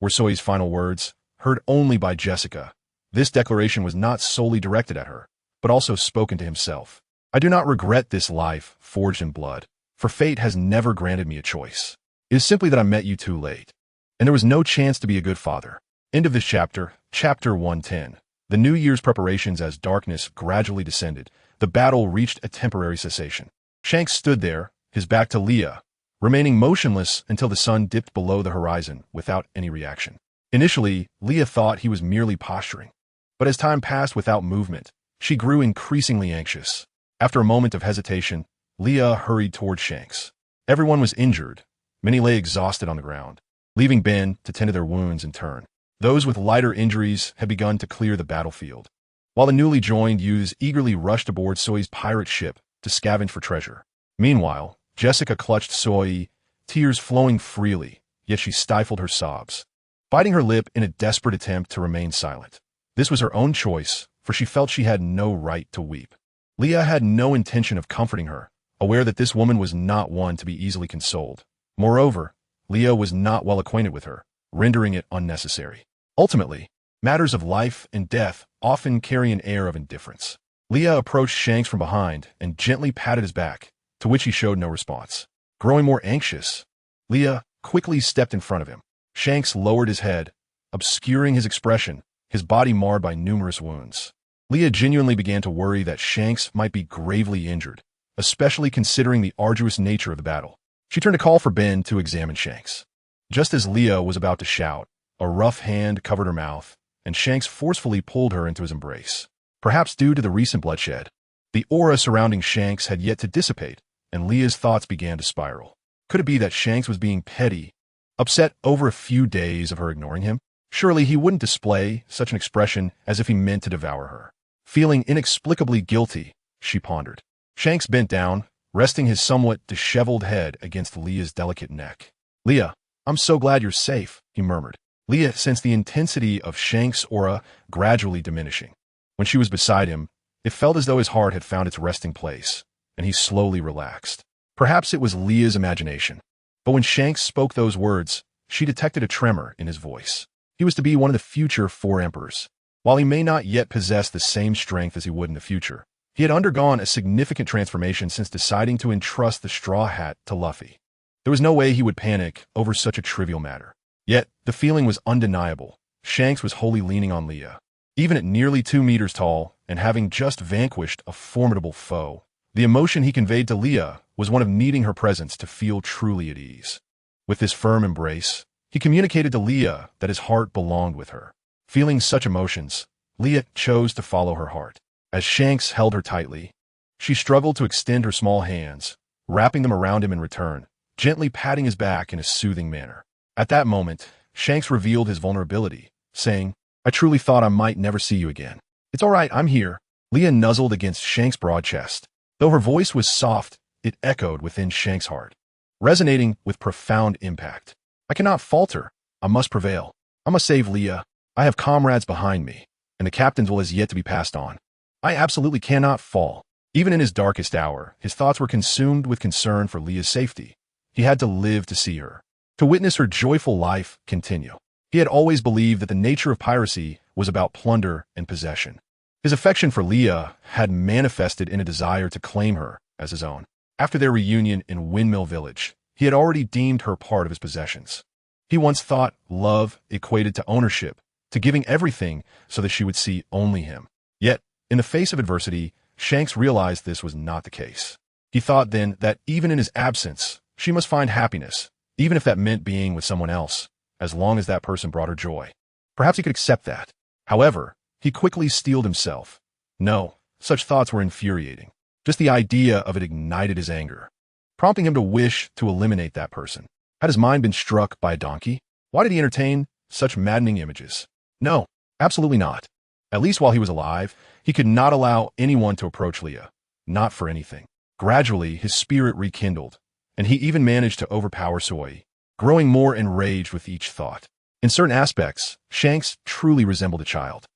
were Suoi's final words, heard only by Jessica. This declaration was not solely directed at her, but also spoken to himself. I do not regret this life forged in blood, for fate has never granted me a choice. It is simply that I met you too late, and there was no chance to be a good father. End of this chapter, chapter 110. The New Year's preparations. As darkness gradually descended, the battle reached a temporary cessation. Shanks stood there, his back to Leah, remaining motionless until the sun dipped below the horizon without any reaction. Initially, Leah thought he was merely posturing, but as time passed without movement, she grew increasingly anxious. After a moment of hesitation, Leah hurried toward Shanks. Everyone was injured. Many lay exhausted on the ground, leaving Ben to tend to their wounds in turn. Those with lighter injuries had begun to clear the battlefield, while the newly joined youths eagerly rushed aboard Soy's pirate ship to scavenge for treasure. Meanwhile, Jessica clutched Soy, tears flowing freely, yet she stifled her sobs, biting her lip in a desperate attempt to remain silent. This was her own choice, for she felt she had no right to weep. Leah had no intention of comforting her, aware that this woman was not one to be easily consoled. Moreover, Leah was not well acquainted with her, rendering it unnecessary. Ultimately, matters of life and death often carry an air of indifference. Leah approached Shanks from behind and gently patted his back, to which he showed no response. Growing more anxious, Leah quickly stepped in front of him. Shanks lowered his head, obscuring his expression, his body marred by numerous wounds. Leah genuinely began to worry that Shanks might be gravely injured, especially considering the arduous nature of the battle. She turned to call for Ben to examine Shanks. Just as Leah was about to shout, a rough hand covered her mouth, and Shanks forcefully pulled her into his embrace. Perhaps due to the recent bloodshed, the aura surrounding Shanks had yet to dissipate, and Leah's thoughts began to spiral. Could it be that Shanks was being petty, upset over a few days of her ignoring him? Surely he wouldn't display such an expression as if he meant to devour her. Feeling inexplicably guilty, she pondered. Shanks bent down, resting his somewhat disheveled head against Leah's delicate neck. Leah, I'm so glad you're safe, he murmured. Leah sensed the intensity of Shanks' aura gradually diminishing. When she was beside him, it felt as though his heart had found its resting place, and he slowly relaxed. Perhaps it was Leah's imagination. But when Shanks spoke those words, she detected a tremor in his voice. He was to be one of the future 4 emperors. While he may not yet possess the same strength as he would in the future, he had undergone a significant transformation since deciding to entrust the straw hat to Luffy. There was no way he would panic over such a trivial matter. Yet, the feeling was undeniable. Shanks was wholly leaning on Leah. Even at nearly 2 meters tall, and having just vanquished a formidable foe, the emotion he conveyed to Leah was one of needing her presence to feel truly at ease. With this firm embrace, he communicated to Leah that his heart belonged with her. Feeling such emotions, Leah chose to follow her heart. As Shanks held her tightly, she struggled to extend her small hands, wrapping them around him in return, gently patting his back in a soothing manner. At that moment, Shanks revealed his vulnerability, saying, "I truly thought I might never see you again." "It's all right, I'm here." Leah nuzzled against Shanks' broad chest. Though her voice was soft, it echoed within Shanks' heart, resonating with profound impact. "I cannot falter. I must prevail. I must save Leah. I have comrades behind me, and the captain's will is yet to be passed on. I absolutely cannot fall." Even in his darkest hour, his thoughts were consumed with concern for Leah's safety. He had to live to see her, to witness her joyful life continue. He had always believed that the nature of piracy was about plunder and possession. His affection for Leah had manifested in a desire to claim her as his own. After their reunion in Windmill Village, he had already deemed her part of his possessions. He once thought love equated to ownership, to giving everything so that she would see only him. Yet, in the face of adversity, Shanks realized this was not the case. He thought then that even in his absence, she must find happiness, even if that meant being with someone else, as long as that person brought her joy. Perhaps he could accept that. However, he quickly steeled himself. No, such thoughts were infuriating. Just the idea of it ignited his anger, prompting him to wish to eliminate that person. Had his mind been struck by a donkey? Why did he entertain such maddening images? No, absolutely not. At least while he was alive, he could not allow anyone to approach Leah. Not for anything. Gradually, his spirit rekindled, and he even managed to overpower Soi, growing more enraged with each thought. In certain aspects, Shanks truly resembled a child.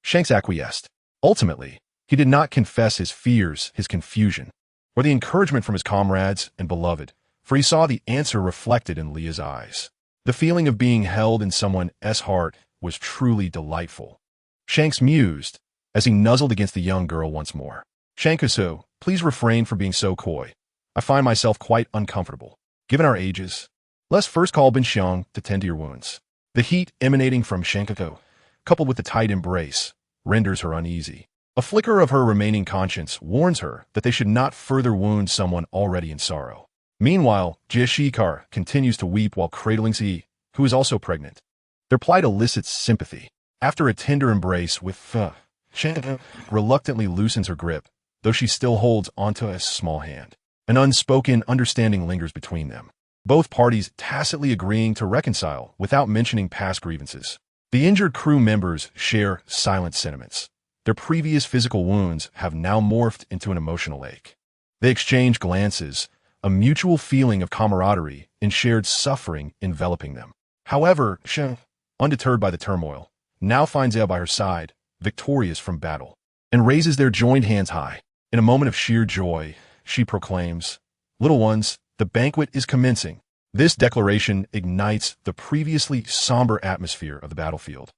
Shanks acquiesced. Ultimately, he did not confess his fears, his confusion, or the encouragement from his comrades and beloved, for he saw the answer reflected in Leah's eyes. The feeling of being held in someone's heart was truly delightful. Shanks mused as he nuzzled against the young girl once more. "Shankusu, please refrain from being so coy. I find myself quite uncomfortable. Given our ages, let's first call Bin Xiang to tend to your wounds." The heat emanating from Shankusu, coupled with the tight embrace, renders her uneasy. A flicker of her remaining conscience warns her that they should not further wound someone already in sorrow. Meanwhile, Jishikar continues to weep while cradling Si, who is also pregnant. Their plight elicits sympathy. After a tender embrace with Shankusu reluctantly loosens her grip, though she still holds onto a small hand. An unspoken understanding lingers between them, both parties tacitly agreeing to reconcile without mentioning past grievances. The injured crew members share silent sentiments. Their previous physical wounds have now morphed into an emotional ache. They exchange glances, a mutual feeling of camaraderie and shared suffering enveloping them. However, Shen, undeterred by the turmoil, now finds Ea by her side, victorious from battle, and raises their joined hands high. In a moment of sheer joy, she proclaims, "Little ones, the banquet is commencing." This declaration ignites the previously somber atmosphere of the battlefield,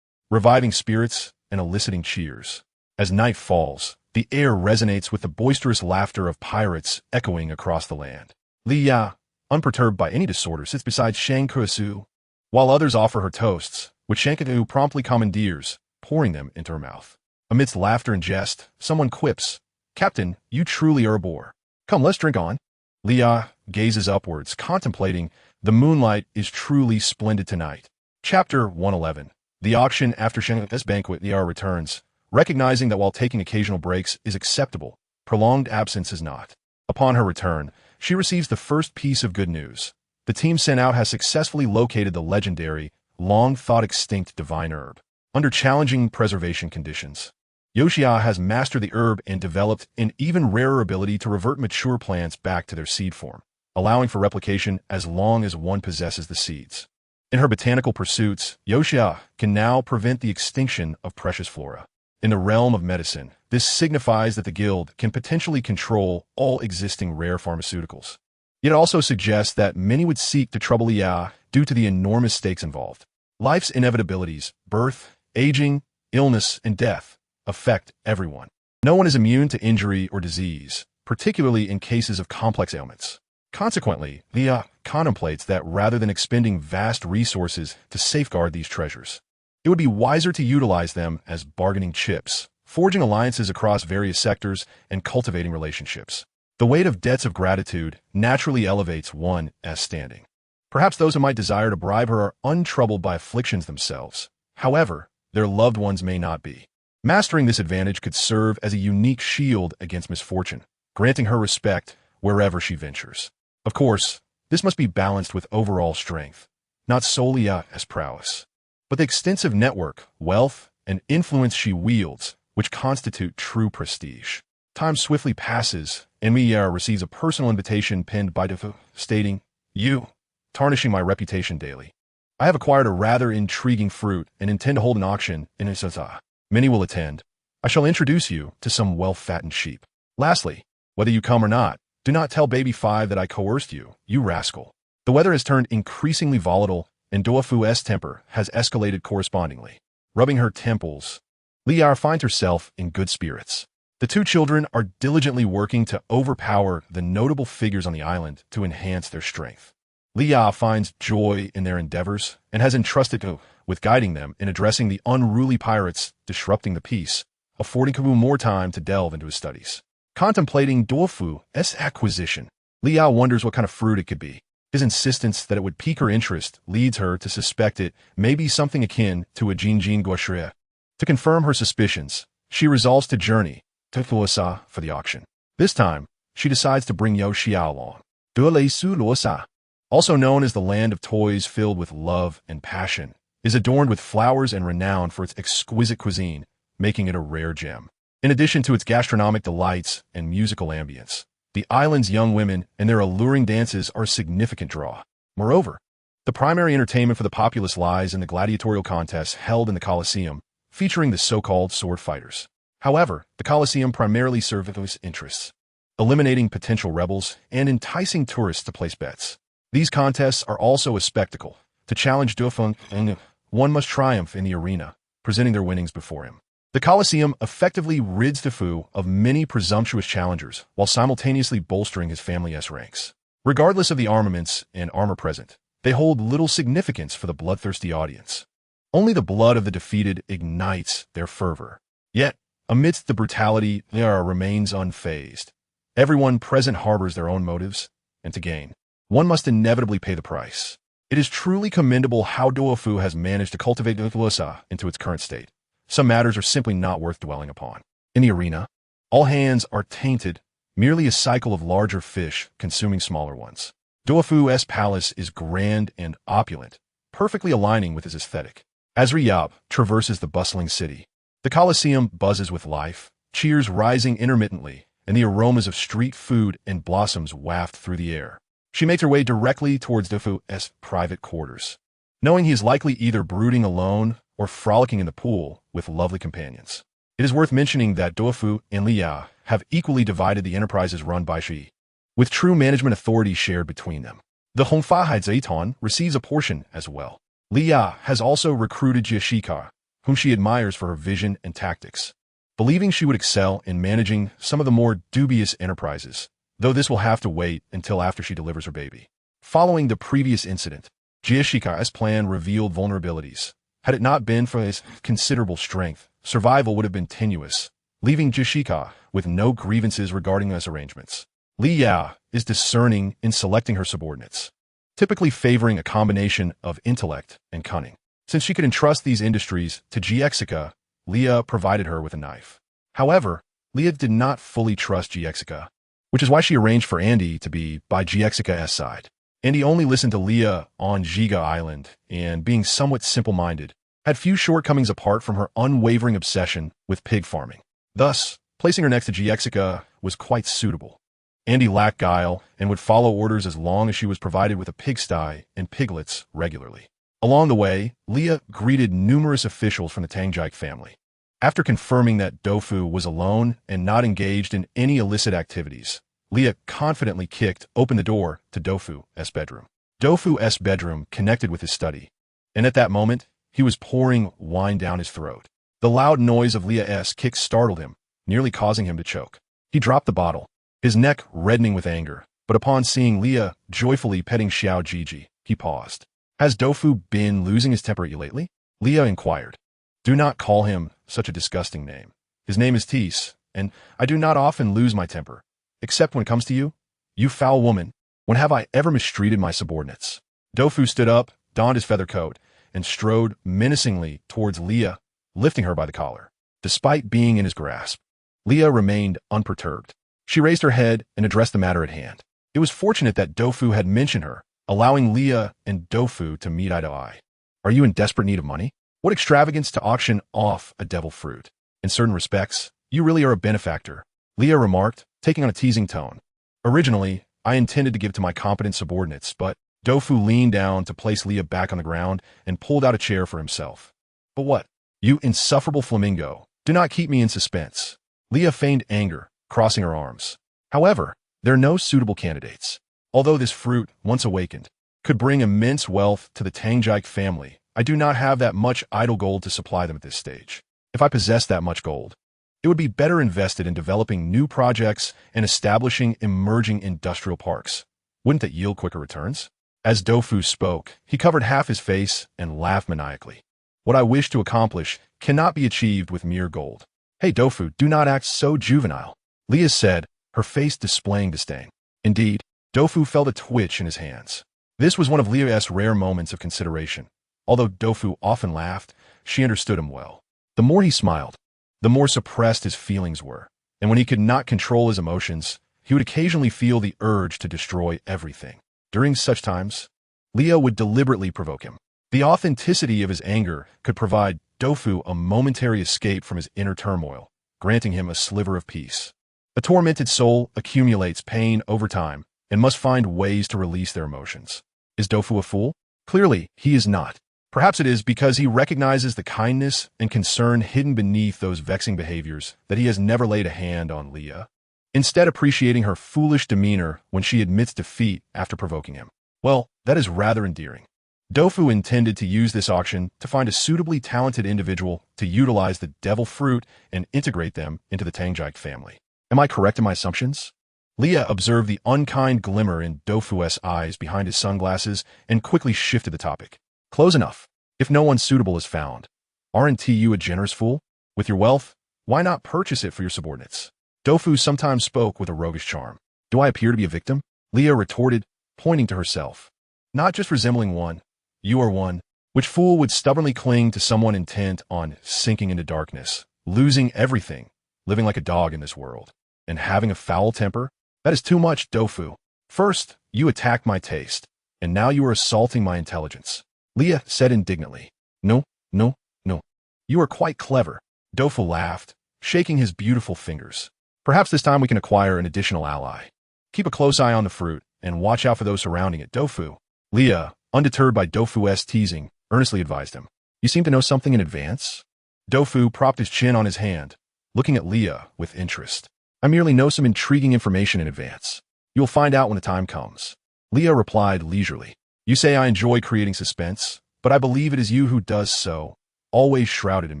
reviving spirits and eliciting cheers. As night falls, the air resonates with the boisterous laughter of pirates echoing across the land. Leah, unperturbed by any disorder, sits beside Shankusu, while others offer her toasts, which Shankusu promptly commandeers, pouring them into her mouth. Amidst laughter and jest, someone quips, "Captain, you truly are a bore. Come, let's drink on." Leah gazes upwards, contemplating, "The moonlight is truly splendid tonight." Chapter 111. The auction after Shankusu's banquet. Leah returns, recognizing that while taking occasional breaks is acceptable, prolonged absence is not. Upon her return, she receives the first piece of good news. The team sent out has successfully located the legendary, long-thought-extinct divine herb. Under challenging preservation conditions, Yoshia has mastered the herb and developed an even rarer ability to revert mature plants back to their seed form, allowing for replication as long as one possesses the seeds. In her botanical pursuits, Yoshia can now prevent the extinction of precious flora. In the realm of medicine, this signifies that the guild can potentially control all existing rare pharmaceuticals. It also suggests that many would seek to trouble Liya due to the enormous stakes involved. Life's inevitabilities, birth, aging, illness, and death, affect everyone. No one is immune to injury or disease, particularly in cases of complex ailments. Consequently, Liya contemplates that rather than expending vast resources to safeguard these treasures, it would be wiser to utilize them as bargaining chips, forging alliances across various sectors and cultivating relationships. The weight of debts of gratitude naturally elevates one as standing. Perhaps those who might desire to bribe her are untroubled by afflictions themselves. However, their loved ones may not be. Mastering this advantage could serve as a unique shield against misfortune, granting her respect wherever she ventures. Of course, this must be balanced with overall strength, not solely as prowess, but the extensive network, wealth, and influence she wields, which constitute true prestige. Time swiftly passes, and Liya receives a personal invitation penned by Defu, stating, "You, tarnishing my reputation daily. I have acquired a rather intriguing fruit and intend to hold an auction in Isaza. Many will attend. I shall introduce you to some well-fattened sheep. Lastly, whether you come or not, do not tell Baby 5 that I coerced you, you rascal." The weather has turned increasingly volatile, and Doafu's temper has escalated correspondingly. Rubbing her temples, Liya finds herself in good spirits. The two children are diligently working to overpower the notable figures on the island to enhance their strength. Liya finds joy in their endeavors and has entrusted Ku with guiding them in addressing the unruly pirates disrupting the peace, affording Ku more time to delve into his studies. Contemplating Doafu's acquisition, Liya wonders what kind of fruit it could be. His insistence that it would pique her interest leads her to suspect it may be something akin to a Jinjin Guashue. To confirm her suspicions, she resolves to journey to Luosa for the auction. This time, she decides to bring Yo Xiao along. Duoleisu Luosa, also known as the land of toys filled with love and passion, is adorned with flowers and renowned for its exquisite cuisine, making it a rare gem. In addition to its gastronomic delights and musical ambience, the island's young women and their alluring dances are a significant draw. Moreover, the primary entertainment for the populace lies in the gladiatorial contests held in the Colosseum, featuring the so-called sword fighters. However, the Colosseum primarily serves those interests, eliminating potential rebels and enticing tourists to place bets. These contests are also a spectacle. To challenge Dufeng, one must triumph in the arena, presenting their winnings before him. The Colosseum effectively rids Defu of many presumptuous challengers while simultaneously bolstering his family's ranks. Regardless of the armaments and armor present, they hold little significance for the bloodthirsty audience. Only the blood of the defeated ignites their fervor. Yet, amidst the brutality, Liya remains unfazed. Everyone present harbors their own motives, and to gain, one must inevitably pay the price. It is truly commendable how Doafu has managed to cultivate Luosa into its current state. Some matters are simply not worth dwelling upon. In the arena, all hands are tainted, merely a cycle of larger fish consuming smaller ones. Doafu's palace is grand and opulent, perfectly aligning with his aesthetic. As Riyab traverses the bustling city, the Colosseum buzzes with life, cheers rising intermittently, and the aromas of street food and blossoms waft through the air. She makes her way directly towards Doafu's private quarters, knowing he is likely either brooding alone or frolicking in the pool with lovely companions. It is worth mentioning that Doafu and Liya have equally divided the enterprises run by Shi, with true management authority shared between them. The Hongfahai Zaitan receives a portion as well. Liya has also recruited Jiashika, whom she admires for her vision and tactics, believing she would excel in managing some of the more dubious enterprises, though this will have to wait until after she delivers her baby. Following the previous incident, Jiashika's plan revealed vulnerabilities. Had it not been for his considerable strength, survival would have been tenuous, leaving Jiashika with no grievances regarding his arrangements. Liya is discerning in selecting her subordinates, typically favoring a combination of intellect and cunning. Since she could entrust these industries to Jiexika, Liya provided her with a knife. However, Liya did not fully trust Jiexika, which is why she arranged for Andy to be by Jiexika's side. Andy only listened to Liya on Jiga Island, and being somewhat simple-minded, had few shortcomings apart from her unwavering obsession with pig farming. Thus, placing her next to Jiexika was quite suitable. Andy lacked guile and would follow orders as long as she was provided with a pigsty and piglets regularly. Along the way, Liya greeted numerous officials from the Tangjike family. After confirming that Dofu was alone and not engaged in any illicit activities, Leah confidently kicked open the door to Dofu's bedroom. Dofu's bedroom connected with his study, and at that moment, he was pouring wine down his throat. The loud noise of Leah's kick startled him, nearly causing him to choke. He dropped the bottle, his neck reddening with anger, but upon seeing Leah joyfully petting Xiao Jiji, he paused. Has Dofu been losing his temper at you lately? Leah inquired. Do not call him such a disgusting name. His name is Tease, and I do not often lose my temper, except when it comes to you. You foul woman, when have I ever mistreated my subordinates? Dofu stood up, donned his feather coat, and strode menacingly towards Leah, lifting her by the collar. Despite being in his grasp, Leah remained unperturbed. She raised her head and addressed the matter at hand. It was fortunate that Dofu had mentioned her, allowing Leah and Dofu to meet eye to eye. Are you in desperate need of money? What extravagance to auction off a devil fruit. In certain respects, you really are a benefactor, Leah remarked, taking on a teasing tone. Originally, I intended to give to my competent subordinates, but Dofu leaned down to place Leah back on the ground and pulled out a chair for himself. But what? You insufferable flamingo, do not keep me in suspense. Leah feigned anger, crossing her arms. However, there are no suitable candidates. Although this fruit, once awakened, could bring immense wealth to the Tangjike family, I do not have that much idle gold to supply them at this stage. If I possessed that much gold, it would be better invested in developing new projects and establishing emerging industrial parks. Wouldn't that yield quicker returns? As Dofu spoke, he covered half his face and laughed maniacally. What I wish to accomplish cannot be achieved with mere gold. Hey Dofu, do not act so juvenile, Leah said, her face displaying disdain. Indeed, Dofu felt a twitch in his hands. This was one of Leah's rare moments of consideration. Although Dofu often laughed, she understood him well. The more he smiled, the more suppressed his feelings were, and when he could not control his emotions, he would occasionally feel the urge to destroy everything. During such times, Leah would deliberately provoke him. The authenticity of his anger could provide Dofu a momentary escape from his inner turmoil, granting him a sliver of peace. A tormented soul accumulates pain over time and must find ways to release their emotions. Is Dofu a fool? Clearly, he is not. Perhaps it is because he recognizes the kindness and concern hidden beneath those vexing behaviors that he has never laid a hand on Leah, instead appreciating her foolish demeanor when she admits defeat after provoking him. Well, that is rather endearing. Dofu intended to use this auction to find a suitably talented individual to utilize the devil fruit and integrate them into the Tangjike family. Am I correct in my assumptions? Leah observed the unkind glimmer in Dofu's eyes behind his sunglasses and quickly shifted the topic. Close enough. If no one suitable is found, aren't you a generous fool? With your wealth, why not purchase it for your subordinates? Dofu sometimes spoke with a roguish charm. Do I appear to be a victim? Leah retorted, pointing to herself. Not just resembling one, you are one. Which fool would stubbornly cling to someone intent on sinking into darkness, losing everything, living like a dog in this world, and having a foul temper? That is too much, Dofu. First, you attacked my taste, and now you are assaulting my intelligence. Leah said indignantly. No, no, no. You are quite clever. Dofu laughed, shaking his beautiful fingers. Perhaps this time we can acquire an additional ally. Keep a close eye on the fruit, and watch out for those surrounding it, Dofu. Leah, undeterred by Dofu's teasing, earnestly advised him. You seem to know something in advance? Dofu propped his chin on his hand, looking at Leah with interest. I merely know some intriguing information in advance. You will find out when the time comes. Leah replied leisurely. You say I enjoy creating suspense, but I believe it is you who does so, always shrouded in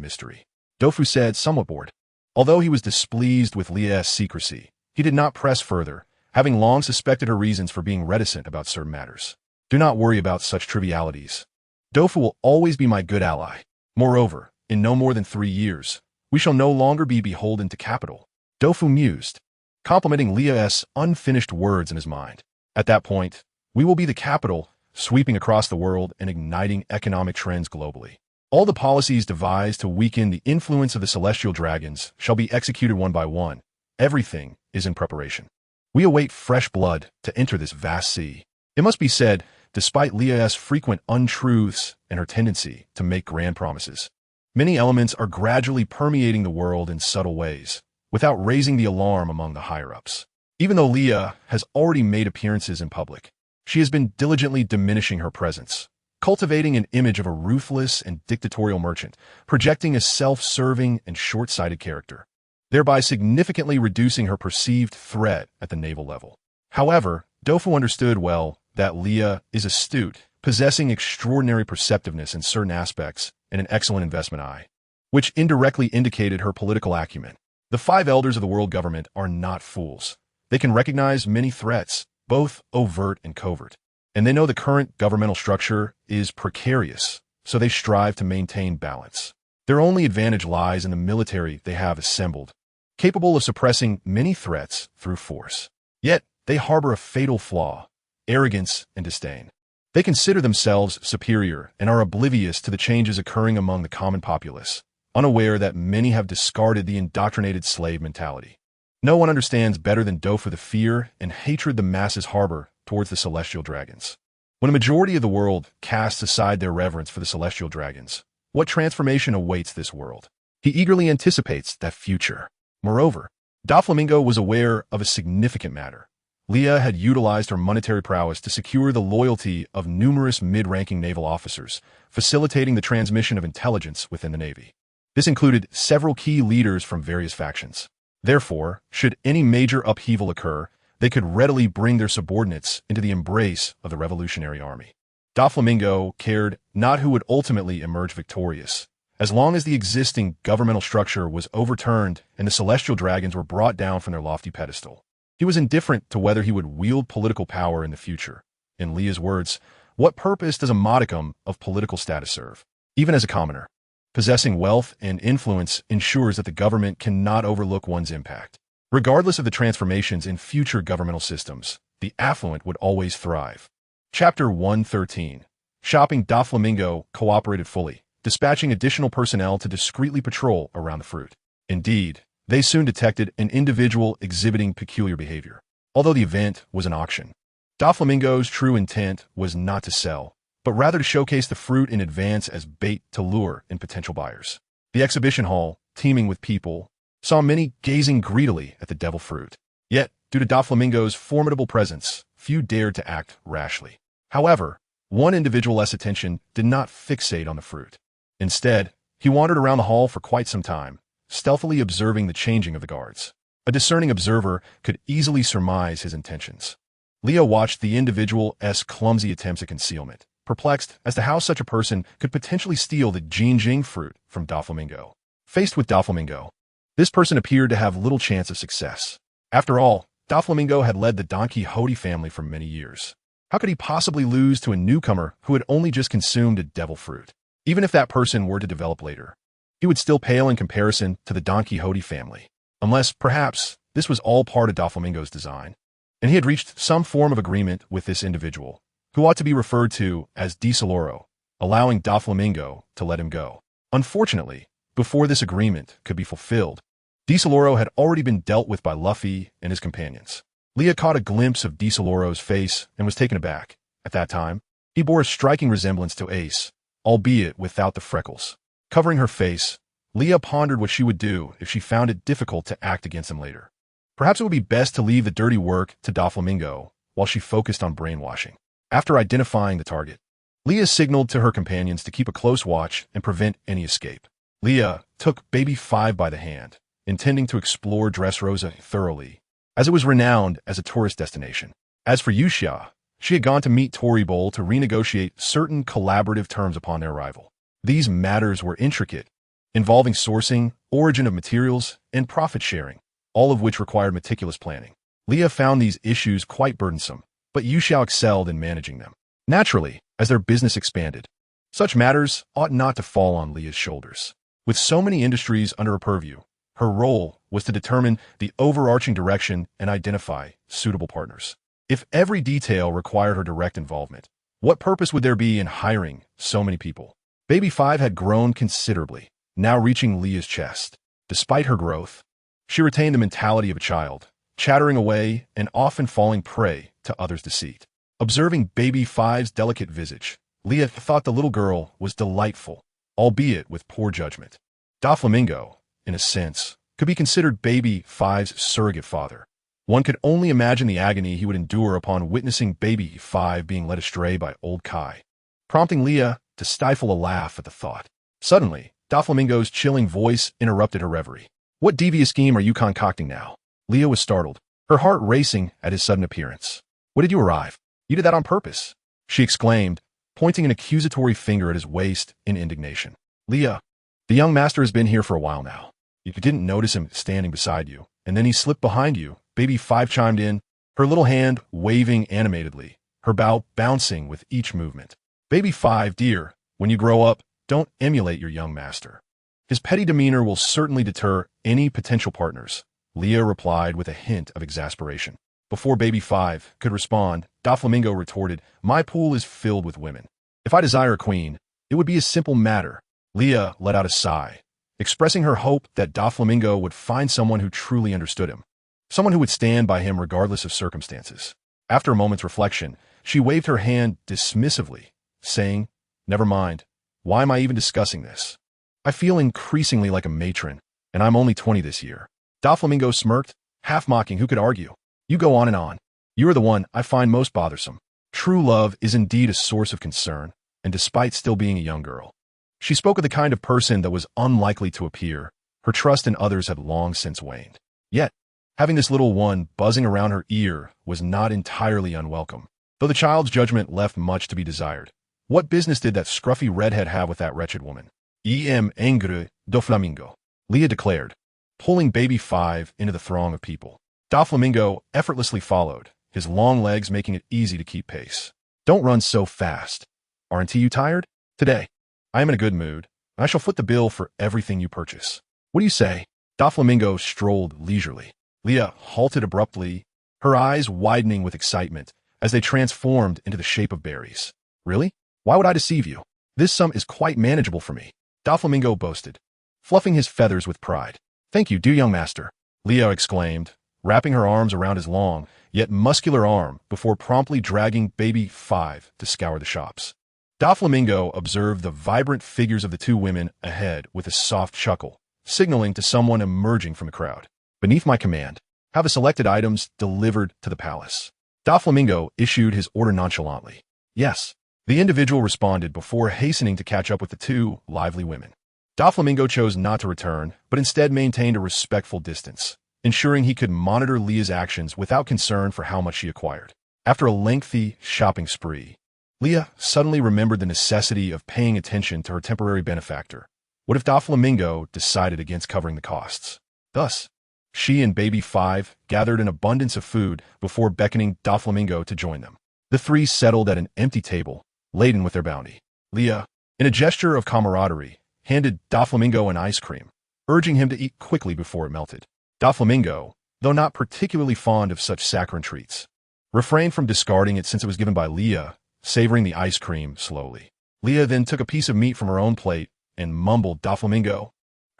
mystery. Dofu said, somewhat bored. Although he was displeased with Leah's secrecy, he did not press further, having long suspected her reasons for being reticent about certain matters. Do not worry about such trivialities. Dofu will always be my good ally. Moreover, in no more than 3 years, we shall no longer be beholden to capital. Dofu mused, complimenting Leah's unfinished words in his mind. At that point, we will be the capital, sweeping across the world and igniting economic trends globally. All the policies devised to weaken the influence of the celestial dragons shall be executed one by one. Everything is in preparation. We await fresh blood to enter this vast sea. It must be said, despite Leah's frequent untruths and her tendency to make grand promises, many elements are gradually permeating the world in subtle ways, without raising the alarm among the higher-ups. Even though Leah has already made appearances in public, she has been diligently diminishing her presence, cultivating an image of a ruthless and dictatorial merchant, projecting a self-serving and short-sighted character, thereby significantly reducing her perceived threat at the naval level. However, Dofu understood well that Leah is astute, possessing extraordinary perceptiveness in certain aspects and an excellent investment eye, which indirectly indicated her political acumen. The five elders of the world government are not fools. They can recognize many threats, both overt and covert, and they know the current governmental structure is precarious, so they strive to maintain balance. Their only advantage lies in the military they have assembled, capable of suppressing many threats through force. Yet, they harbor a fatal flaw: arrogance and disdain. They consider themselves superior and are oblivious to the changes occurring among the common populace, unaware that many have discarded the indoctrinated slave mentality. No one understands better than Dofu the fear and hatred the masses harbor towards the celestial dragons. When a majority of the world casts aside their reverence for the celestial dragons, what transformation awaits this world? He eagerly anticipates that future. Moreover, Doflamingo was aware of a significant matter. Leah had utilized her monetary prowess to secure the loyalty of numerous mid-ranking naval officers, facilitating the transmission of intelligence within the Navy. This included several key leaders from various factions. Therefore, should any major upheaval occur, they could readily bring their subordinates into the embrace of the Revolutionary Army. Doflamingo cared not who would ultimately emerge victorious, as long as the existing governmental structure was overturned and the celestial dragons were brought down from their lofty pedestal. He was indifferent to whether he would wield political power in the future. In Leah's words, what purpose does a modicum of political status serve? Even as a commoner, possessing wealth and influence ensures that the government cannot overlook one's impact. Regardless of the transformations in future governmental systems, the affluent would always thrive. Chapter 113. Shopping. Doflamingo cooperated fully, dispatching additional personnel to discreetly patrol around the fruit. Indeed, they soon detected an individual exhibiting peculiar behavior. Although the event was an auction, Doflamingo's true intent was not to sell, but rather to showcase the fruit in advance as bait to lure in potential buyers. The exhibition hall, teeming with people, saw many gazing greedily at the devil fruit. Yet, due to Doflamingo's formidable presence, few dared to act rashly. However, one individual's attention did not fixate on the fruit. Instead, he wandered around the hall for quite some time, stealthily observing the changing of the guards. A discerning observer could easily surmise his intentions. Leah watched the individual's clumsy attempts at concealment, perplexed as to how such a person could potentially steal the Jinjing fruit from Doflamingo. Faced with Doflamingo, this person appeared to have little chance of success. After all, Doflamingo had led the Don Quixote family for many years. How could he possibly lose to a newcomer who had only just consumed a devil fruit? Even if that person were to develop later, he would still pale in comparison to the Don Quixote family, unless, perhaps, this was all part of Doflamingo's design, and he had reached some form of agreement with this individual, who ought to be referred to as Disoloro, allowing Doflamingo to let him go. Unfortunately, before this agreement could be fulfilled, Disoloro had already been dealt with by Luffy and his companions. Leah caught a glimpse of Disoloro's face and was taken aback. At that time, he bore a striking resemblance to Ace, albeit without the freckles. Covering her face, Leah pondered what she would do if she found it difficult to act against him later. Perhaps it would be best to leave the dirty work to Doflamingo while she focused on brainwashing. After identifying the target, Leah signaled to her companions to keep a close watch and prevent any escape. Leah took Baby 5 by the hand, intending to explore Dressrosa thoroughly, as it was renowned as a tourist destination. As for Yuxia, she had gone to meet Toribol to renegotiate certain collaborative terms upon their arrival. These matters were intricate, involving sourcing, origin of materials, and profit sharing, all of which required meticulous planning. Leah found these issues quite burdensome, but Yuxiao excelled in managing them. Naturally, as their business expanded, such matters ought not to fall on Leah's shoulders. With so many industries under her purview, her role was to determine the overarching direction and identify suitable partners. If every detail required her direct involvement, what purpose would there be in hiring so many people? Baby 5 had grown considerably, now reaching Leah's chest. Despite her growth, she retained the mentality of a child, chattering away and often falling prey to others' deceit. Observing Baby 5's delicate visage, Leah thought the little girl was delightful, albeit with poor judgment. Doflamingo, in a sense, could be considered Baby 5's surrogate father. One could only imagine the agony he would endure upon witnessing Baby 5 being led astray by old Kai. prompting Leah to stifle a laugh at the thought. Suddenly, Doflamingo's chilling voice interrupted her reverie. What devious scheme are you concocting now? Leah was startled, her heart racing at his sudden appearance. When did you arrive? You did that on purpose, she exclaimed, pointing an accusatory finger at his waist in indignation. Leah, the young master has been here for a while now. You didn't notice him standing beside you, and then he slipped behind you. Baby 5 chimed in, her little hand waving animatedly, her bow bouncing with each movement. Baby 5, dear, when you grow up, don't emulate your young master. His petty demeanor will certainly deter any potential partners, Leah replied with a hint of exasperation. Before Baby 5 could respond, Doflamingo retorted, my pool is filled with women. If I desire a queen, it would be a simple matter. Leah let out a sigh, expressing her hope that Doflamingo would find someone who truly understood him, someone who would stand by him regardless of circumstances. After a moment's reflection, she waved her hand dismissively, saying, never mind, why am I even discussing this? I feel increasingly like a matron, and I'm only 20 this year. Doflamingo smirked, half mocking who could argue. You go on and on. You are the one I find most bothersome. True love is indeed a source of concern, and despite still being a young girl, she spoke of the kind of person that was unlikely to appear. Her trust in others had long since waned. Yet, having this little one buzzing around her ear was not entirely unwelcome, though the child's judgment left much to be desired. What business did that scruffy redhead have with that wretched woman? Angry Doflamingo, Leah declared, pulling Baby 5 into the throng of people. Doflamingo effortlessly followed, his long legs making it easy to keep pace. Don't run so fast. Aren't you tired? Today, I am in a good mood, and I shall foot the bill for everything you purchase. What do you say? Doflamingo strolled leisurely. Leah halted abruptly, her eyes widening with excitement as they transformed into the shape of berries. Really? Why would I deceive you? This sum is quite manageable for me, Doflamingo boasted, fluffing his feathers with pride. Thank you, dear young master, Leah exclaimed, wrapping her arms around his long, yet muscular arm before promptly dragging Baby 5 to scour the shops. Doflamingo observed the vibrant figures of the two women ahead with a soft chuckle, signaling to someone emerging from the crowd. Beneath my command, have the selected items delivered to the palace. Doflamingo issued his order nonchalantly. Yes, the individual responded before hastening to catch up with the two lively women. Doflamingo chose not to return, but instead maintained a respectful distance, ensuring he could monitor Leah's actions without concern for how much she acquired. After a lengthy shopping spree, Leah suddenly remembered the necessity of paying attention to her temporary benefactor. What if Doflamingo decided against covering the costs? Thus, she and Baby 5 gathered an abundance of food before beckoning Doflamingo to join them. The three settled at an empty table, laden with their bounty. Leah, in a gesture of camaraderie, handed Doflamingo an ice cream, urging him to eat quickly before it melted. Doflamingo, though not particularly fond of such saccharine treats, refrained from discarding it since it was given by Leah, savoring the ice cream slowly. Leah then took a piece of meat from her own plate and mumbled, Doflamingo,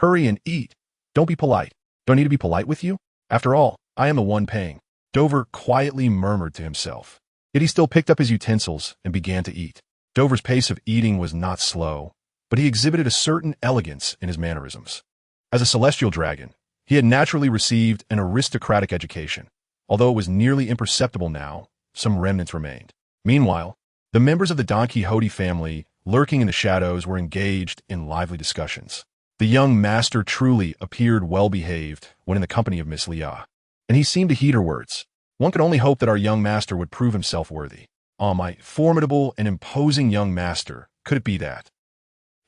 hurry and eat. Don't be polite. Do I need to be polite with you? After all, I am the one paying. Dover quietly murmured to himself. Yet he still picked up his utensils and began to eat. Dover's pace of eating was not slow, but he exhibited a certain elegance in his mannerisms. As a celestial dragon, he had naturally received an aristocratic education. Although it was nearly imperceptible now, some remnants remained. Meanwhile, the members of the Don Quixote family, lurking in the shadows, were engaged in lively discussions. The young master truly appeared well-behaved when in the company of Miss Leah, and he seemed to heed her words. One could only hope that our young master would prove himself worthy. Ah, my formidable and imposing young master, could it be that?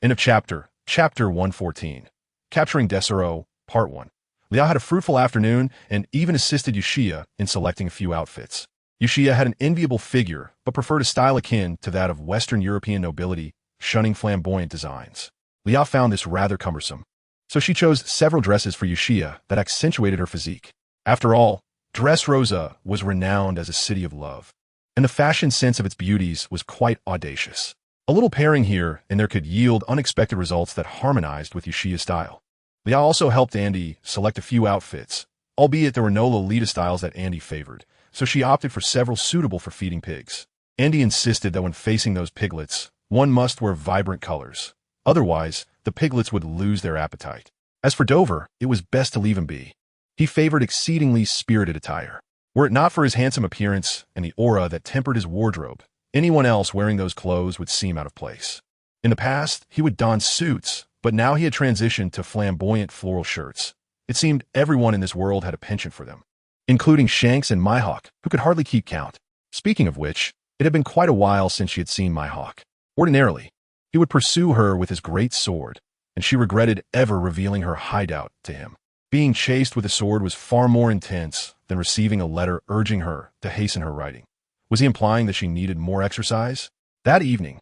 End of chapter 114. Capturing Desero, Part 1. Leah had a fruitful afternoon and even assisted Yushia in selecting a few outfits. Yushia had an enviable figure, but preferred a style akin to that of Western European nobility, shunning flamboyant designs. Leah found this rather cumbersome, so she chose several dresses for Yushia that accentuated her physique. After all, Dressrosa was renowned as a city of love, and the fashion sense of its beauties was quite audacious. A little pairing here and there could yield unexpected results that harmonized with Yushia's style. Leah also helped Andy select a few outfits, albeit there were no Lolita styles that Andy favored, so she opted for several suitable for feeding pigs. Andy insisted that when facing those piglets, one must wear vibrant colors. Otherwise, the piglets would lose their appetite. As for Dover, it was best to leave him be. He favored exceedingly spirited attire. Were it not for his handsome appearance and the aura that tempered his wardrobe, Anyone else wearing those clothes would seem out of place. In the past, he would don suits, but now he had transitioned to flamboyant floral shirts. It seemed everyone in this world had a penchant for them, including Shanks and Mihawk, who could hardly keep count. Speaking of which, it had been quite a while since she had seen Mihawk. Ordinarily, he would pursue her with his great sword, and she regretted ever revealing her hideout to him. Being chased with a sword was far more intense than receiving a letter urging her to hasten her writing. Was he implying that she needed more exercise? That evening,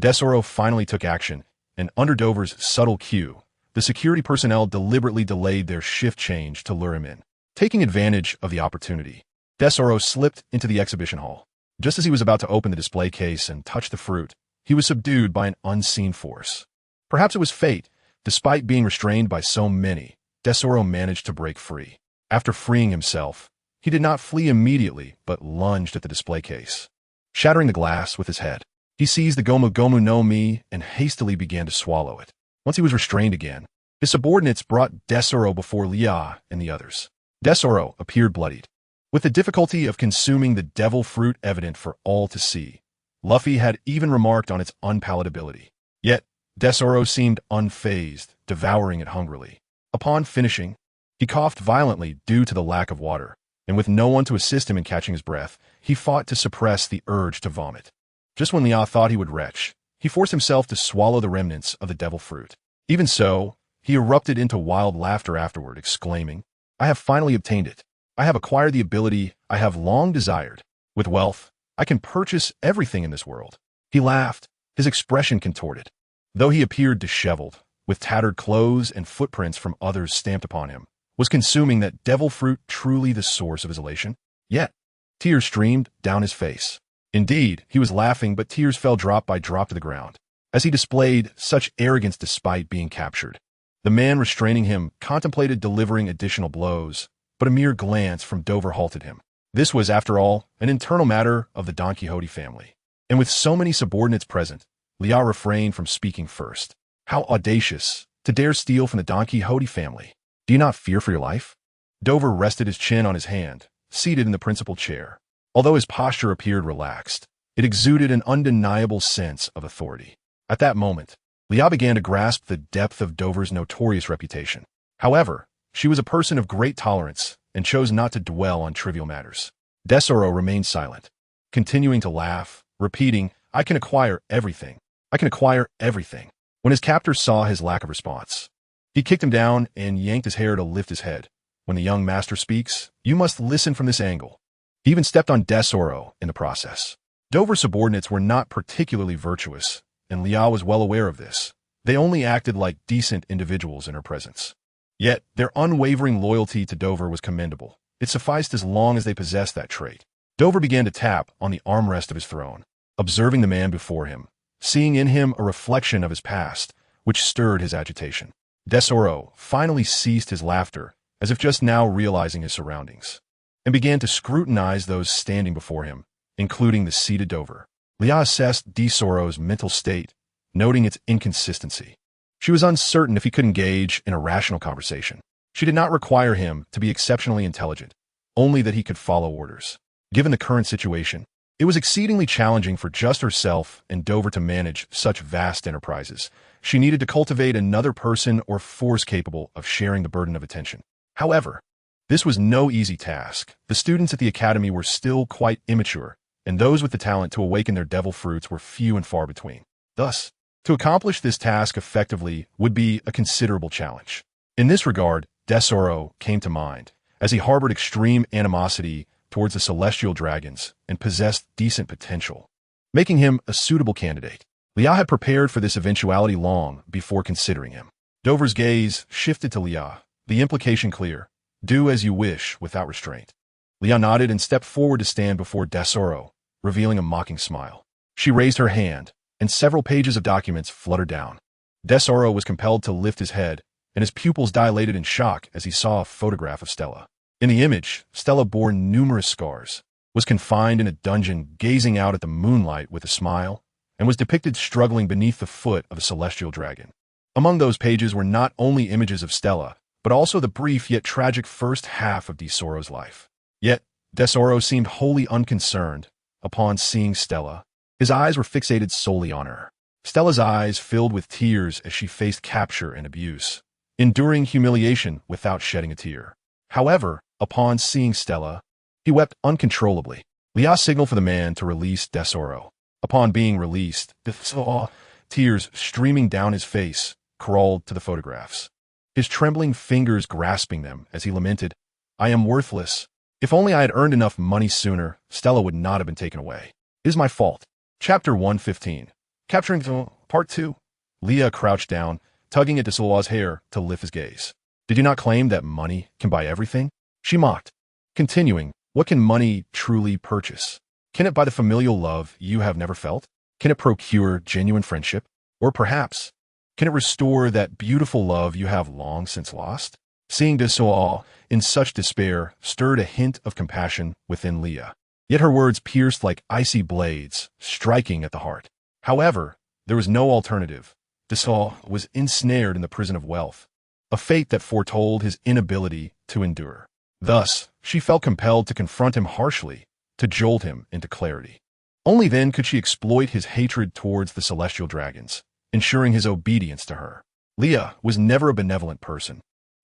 Desoro finally took action, and under Dover's subtle cue, the security personnel deliberately delayed their shift change to lure him in. Taking advantage of the opportunity, Desoro slipped into the exhibition hall. Just as he was about to open the display case and touch the fruit, he was subdued by an unseen force. Perhaps it was fate. Despite being restrained by so many, Desoro managed to break free. After freeing himself, he did not flee immediately, but lunged at the display case. Shattering the glass with his head, he seized the Gomu Gomu no Mi and hastily began to swallow it. Once he was restrained again, his subordinates brought Desoro before Lia and the others. Desoro appeared bloodied, with the difficulty of consuming the devil fruit evident for all to see. Luffy had even remarked on its unpalatability. Yet, Desoro seemed unfazed, devouring it hungrily. Upon finishing, he coughed violently due to the lack of water, and with no one to assist him in catching his breath, he fought to suppress the urge to vomit. Just when Lia thought he would retch, he forced himself to swallow the remnants of the devil fruit. Even so, he erupted into wild laughter afterward, exclaiming, "I have finally obtained it. I have acquired the ability I have long desired. With wealth, I can purchase everything in this world." He laughed, his expression contorted. Though he appeared disheveled, with tattered clothes and footprints from others stamped upon him, was consuming that devil fruit truly the source of his elation? Yet, tears streamed down his face. Indeed, he was laughing, but tears fell drop by drop to the ground, as he displayed such arrogance despite being captured. The man restraining him contemplated delivering additional blows, but a mere glance from Dover halted him. This was, after all, an internal matter of the Don Quixote family. And with so many subordinates present, Lia refrained from speaking first. How audacious, to dare steal from the Don Quixote family. Do you not fear for your life? Dover rested his chin on his hand, seated in the principal chair. Although his posture appeared relaxed, it exuded an undeniable sense of authority. At that moment, Lia began to grasp the depth of Dover's notorious reputation. However, she was a person of great tolerance and chose not to dwell on trivial matters. Desoro remained silent, continuing to laugh, repeating, "I can acquire everything. I can acquire everything." When his captor saw his lack of response, he kicked him down and yanked his hair to lift his head. When the young master speaks, you must listen from this angle. He even stepped on Desoro in the process. Dover's subordinates were not particularly virtuous, and Lia was well aware of this. They only acted like decent individuals in her presence. Yet, their unwavering loyalty to Dover was commendable. It sufficed as long as they possessed that trait. Dover began to tap on the armrest of his throne, observing the man before him, seeing in him a reflection of his past, which stirred his agitation. Desoro finally ceased his laughter, as if just now realizing his surroundings, and began to scrutinize those standing before him, including the seated Dover. Lia assessed Desoro's mental state, noting its inconsistency. She was uncertain if he could engage in a rational conversation. She did not require him to be exceptionally intelligent, only that he could follow orders. Given the current situation, it was exceedingly challenging for just herself and Dover to manage such vast enterprises. She needed to cultivate another person or force capable of sharing the burden of attention. However, this was no easy task. The students at the academy were still quite immature, and those with the talent to awaken their devil fruits were few and far between. Thus, to accomplish this task effectively would be a considerable challenge. In this regard, Desoro came to mind, as he harbored extreme animosity towards the celestial dragons and possessed decent potential, making him a suitable candidate. Lia had prepared for this eventuality long before considering him. Dover's gaze shifted to Lia, the implication clear: do as you wish without restraint. Lia nodded and stepped forward to stand before Desoro, revealing a mocking smile. She raised her hand, and several pages of documents fluttered down. Desoro was compelled to lift his head, and his pupils dilated in shock as he saw a photograph of Stella. In the image, Stella bore numerous scars, was confined in a dungeon gazing out at the moonlight with a smile, and was depicted struggling beneath the foot of a celestial dragon. Among those pages were not only images of Stella, but also the brief yet tragic first half of Desoro's life. Yet, Desoro seemed wholly unconcerned upon seeing Stella, His eyes were fixated solely on her. Stella's eyes filled with tears as she faced capture and abuse, enduring humiliation without shedding a tear. However, upon seeing Stella, he wept uncontrollably. Lia signaled for the man to release Tesoro. Upon being released, Tesoro, tears streaming down his face, crawled to the photographs. His trembling fingers grasping them as he lamented, "I am worthless. If only I had earned enough money sooner, Stella would not have been taken away. It is my fault." Chapter 115. Capturing Part 2. Lia crouched down, tugging at Tesoro's hair to lift his gaze. "Did you not claim that money can buy everything?" She mocked. Continuing, "What can money truly purchase? Can it buy the familial love you have never felt? Can it procure genuine friendship? Or perhaps, can it restore that beautiful love you have long since lost?" Seeing Tesoro in such despair stirred a hint of compassion within Lia. Yet her words pierced like icy blades, striking at the heart. However, there was no alternative. Tesoro was ensnared in the prison of wealth, a fate that foretold his inability to endure. Thus, she felt compelled to confront him harshly, to jolt him into clarity. Only then could she exploit his hatred towards the celestial dragons, ensuring his obedience to her. Lia was never a benevolent person,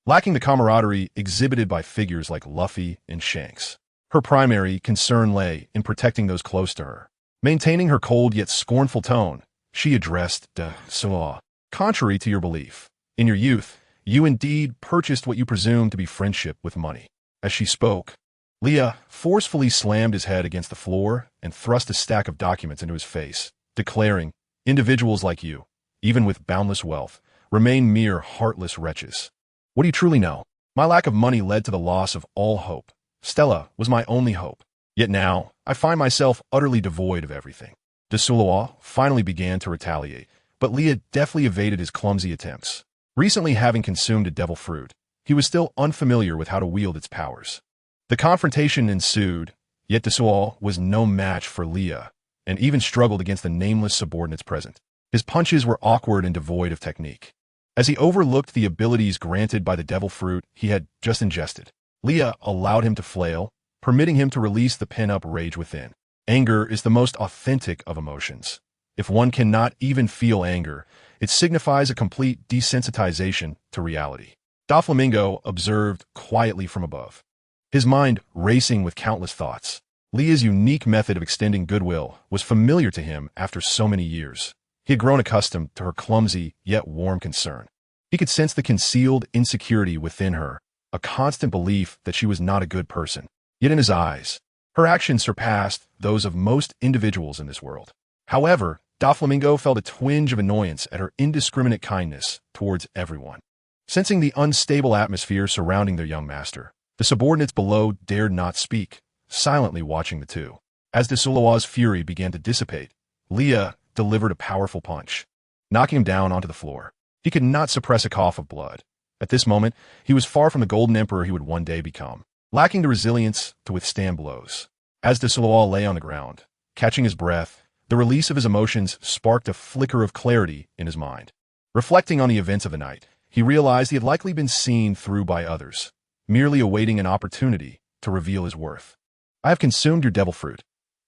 lacking the camaraderie exhibited by figures like Luffy and Shanks. Her primary concern lay in protecting those close to her. Maintaining her cold yet scornful tone, she addressed Tesoro. "Contrary to your belief, in your youth, you indeed purchased what you presumed to be friendship with money." As she spoke, Lia forcefully slammed his head against the floor and thrust a stack of documents into his face, declaring, "Individuals like you, even with boundless wealth, remain mere heartless wretches. What do you truly know? My lack of money led to the loss of all hope. Stella was my only hope. Yet now, I find myself utterly devoid of everything." Tesoro finally began to retaliate, but Lia deftly evaded his clumsy attempts. Recently having consumed a devil fruit, he was still unfamiliar with how to wield its powers. The confrontation ensued, yet Tesoro was no match for Lia, and even struggled against the nameless subordinates present. His punches were awkward and devoid of technique. As he overlooked the abilities granted by the devil fruit he had just ingested, Lia allowed him to flail, permitting him to release the pent-up rage within. Anger is the most authentic of emotions. If one cannot even feel anger, it signifies a complete desensitization to reality. Doflamingo observed quietly from above, his mind racing with countless thoughts. Lia's unique method of extending goodwill was familiar to him after so many years. He had grown accustomed to her clumsy yet warm concern. He could sense the concealed insecurity within her, a constant belief that she was not a good person. Yet in his eyes, her actions surpassed those of most individuals in this world. However, Doflamingo felt a twinge of annoyance at her indiscriminate kindness towards everyone. Sensing the unstable atmosphere surrounding their young master, the subordinates below dared not speak, silently watching the two. As Tesoro's fury began to dissipate, Lia delivered a powerful punch, knocking him down onto the floor. He could not suppress a cough of blood. At this moment, he was far from the golden emperor he would one day become, lacking the resilience to withstand blows. As Tesoro lay on the ground, catching his breath, the release of his emotions sparked a flicker of clarity in his mind. Reflecting on the events of the night, he realized he had likely been seen through by others, merely awaiting an opportunity to reveal his worth. "I have consumed your devil fruit.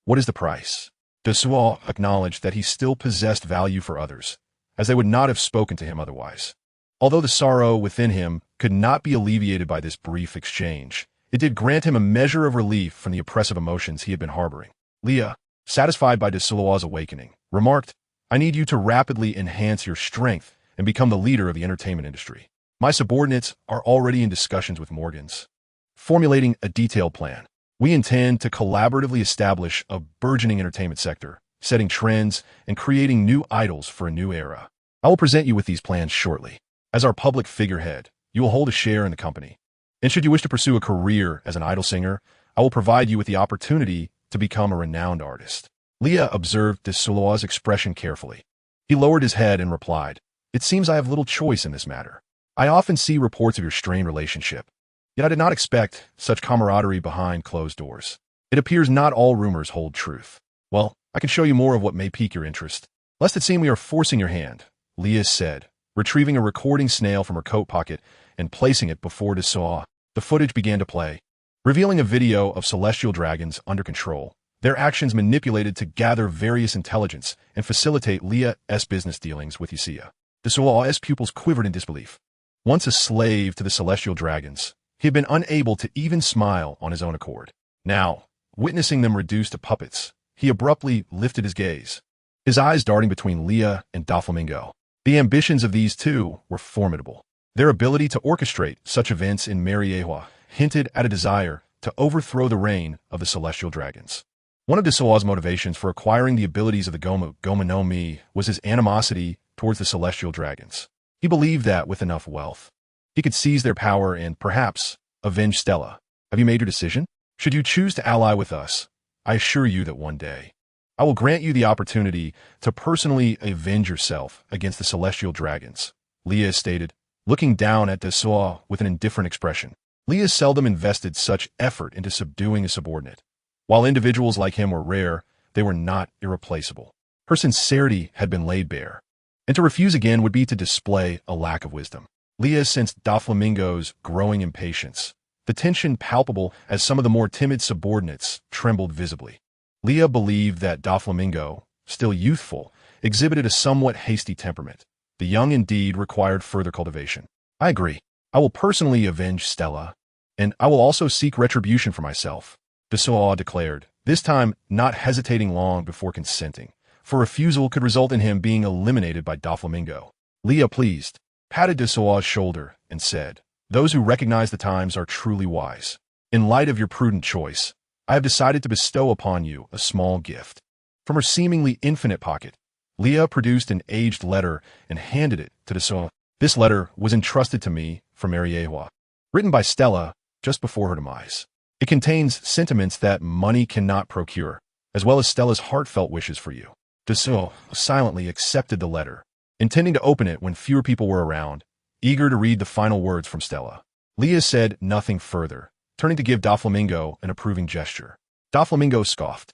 What is the price?" Tesoro acknowledged that he still possessed value for others, as they would not have spoken to him otherwise. Although the sorrow within him could not be alleviated by this brief exchange, it did grant him a measure of relief from the oppressive emotions he had been harboring. Lia, satisfied by Tesoro's awakening, remarked, "I need you to rapidly enhance your strength and become the leader of the entertainment industry. My subordinates are already in discussions with Morgan's, formulating a detailed plan. We intend to collaboratively establish a burgeoning entertainment sector, setting trends and creating new idols for a new era. I will present you with these plans shortly. As our public figurehead, you will hold a share in the company. And should you wish to pursue a career as an idol singer, I will provide you with the opportunity to become a renowned artist." Lia observed Tesoro's expression carefully. He lowered his head and replied, "It seems I have little choice in this matter. I often see reports of your strained relationship, yet I did not expect such camaraderie behind closed doors. It appears not all rumors hold truth. Well, I can show you more of what may pique your interest. Lest it seem we are forcing your hand," Lia said, retrieving a recording snail from her coat pocket and placing it before Tesoro. The footage began to play, revealing a video of celestial dragons under control, Their actions manipulated to gather various intelligence and facilitate Leah's business dealings with Usia. Desua's pupils quivered in disbelief. Once a slave to the celestial dragons, he had been unable to even smile on his own accord. Now, witnessing them reduced to puppets, he abruptly lifted his gaze, his eyes darting between Leah and Doflamingo. The ambitions of these two were formidable. Their ability to orchestrate such events in Mariewa hinted at a desire to overthrow the reign of the celestial dragons. One of Desua's motivations for acquiring the abilities of the Goma no Mi was his animosity towards the celestial dragons. He believed that with enough wealth, he could seize their power and, perhaps, avenge Stella. Have you made your decision? Should you choose to ally with us, I assure you that one day, I will grant you the opportunity to personally avenge yourself against the celestial dragons, Leah stated, looking down at Desua with an indifferent expression. Leah seldom invested such effort into subduing a subordinate. While individuals like him were rare, they were not irreplaceable. Her sincerity had been laid bare, and to refuse again would be to display a lack of wisdom. Leah sensed Doflamingo's growing impatience, the tension palpable as some of the more timid subordinates trembled visibly. Leah believed that Doflamingo, still youthful, exhibited a somewhat hasty temperament. The young indeed required further cultivation. I agree. I will personally avenge Stella, and I will also seek retribution for myself, Desua declared, this time not hesitating long before consenting, for refusal could result in him being eliminated by Doflamingo. Leah, pleased, patted Desua's shoulder and said, those who recognize the times are truly wise. In light of your prudent choice, I have decided to bestow upon you a small gift. From her seemingly infinite pocket, Leah produced an aged letter and handed it to Desua. This letter was entrusted to me from Mariewa, written by Stella just before her demise. It contains sentiments that money cannot procure, as well as Stella's heartfelt wishes for you. Desua silently accepted the letter, intending to open it when fewer people were around, eager to read the final words from Stella. Leah said nothing further, turning to give Doflamingo an approving gesture. Doflamingo scoffed.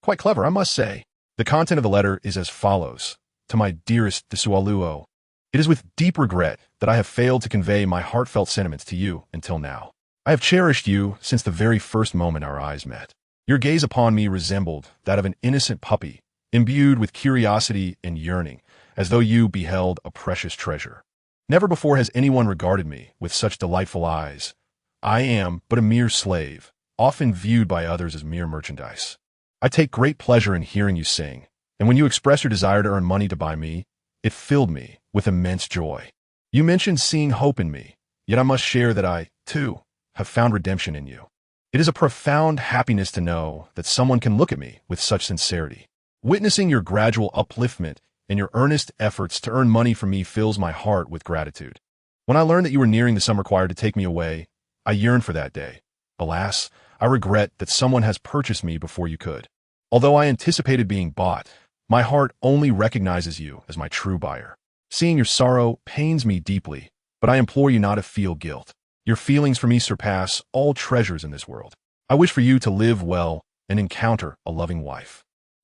Quite clever, I must say. The content of the letter is as follows. To my dearest Desualuo, it is with deep regret that I have failed to convey my heartfelt sentiments to you until now. I have cherished you since the very first moment our eyes met. Your gaze upon me resembled that of an innocent puppy, imbued with curiosity and yearning, as though you beheld a precious treasure. Never before has anyone regarded me with such delightful eyes. I am but a mere slave, often viewed by others as mere merchandise. I take great pleasure in hearing you sing, and when you express your desire to earn money to buy me, it filled me with immense joy. You mentioned seeing hope in me, yet I must share that I, too, have found redemption in you. It is a profound happiness to know that someone can look at me with such sincerity. Witnessing your gradual upliftment and your earnest efforts to earn money from me fills my heart with gratitude. When I learned that you were nearing the sum required to take me away, I yearned for that day. Alas, I regret that someone has purchased me before you could. Although I anticipated being bought, my heart only recognizes you as my true buyer. Seeing your sorrow pains me deeply, but I implore you not to feel guilt. Your feelings for me surpass all treasures in this world. I wish for you to live well and encounter a loving wife.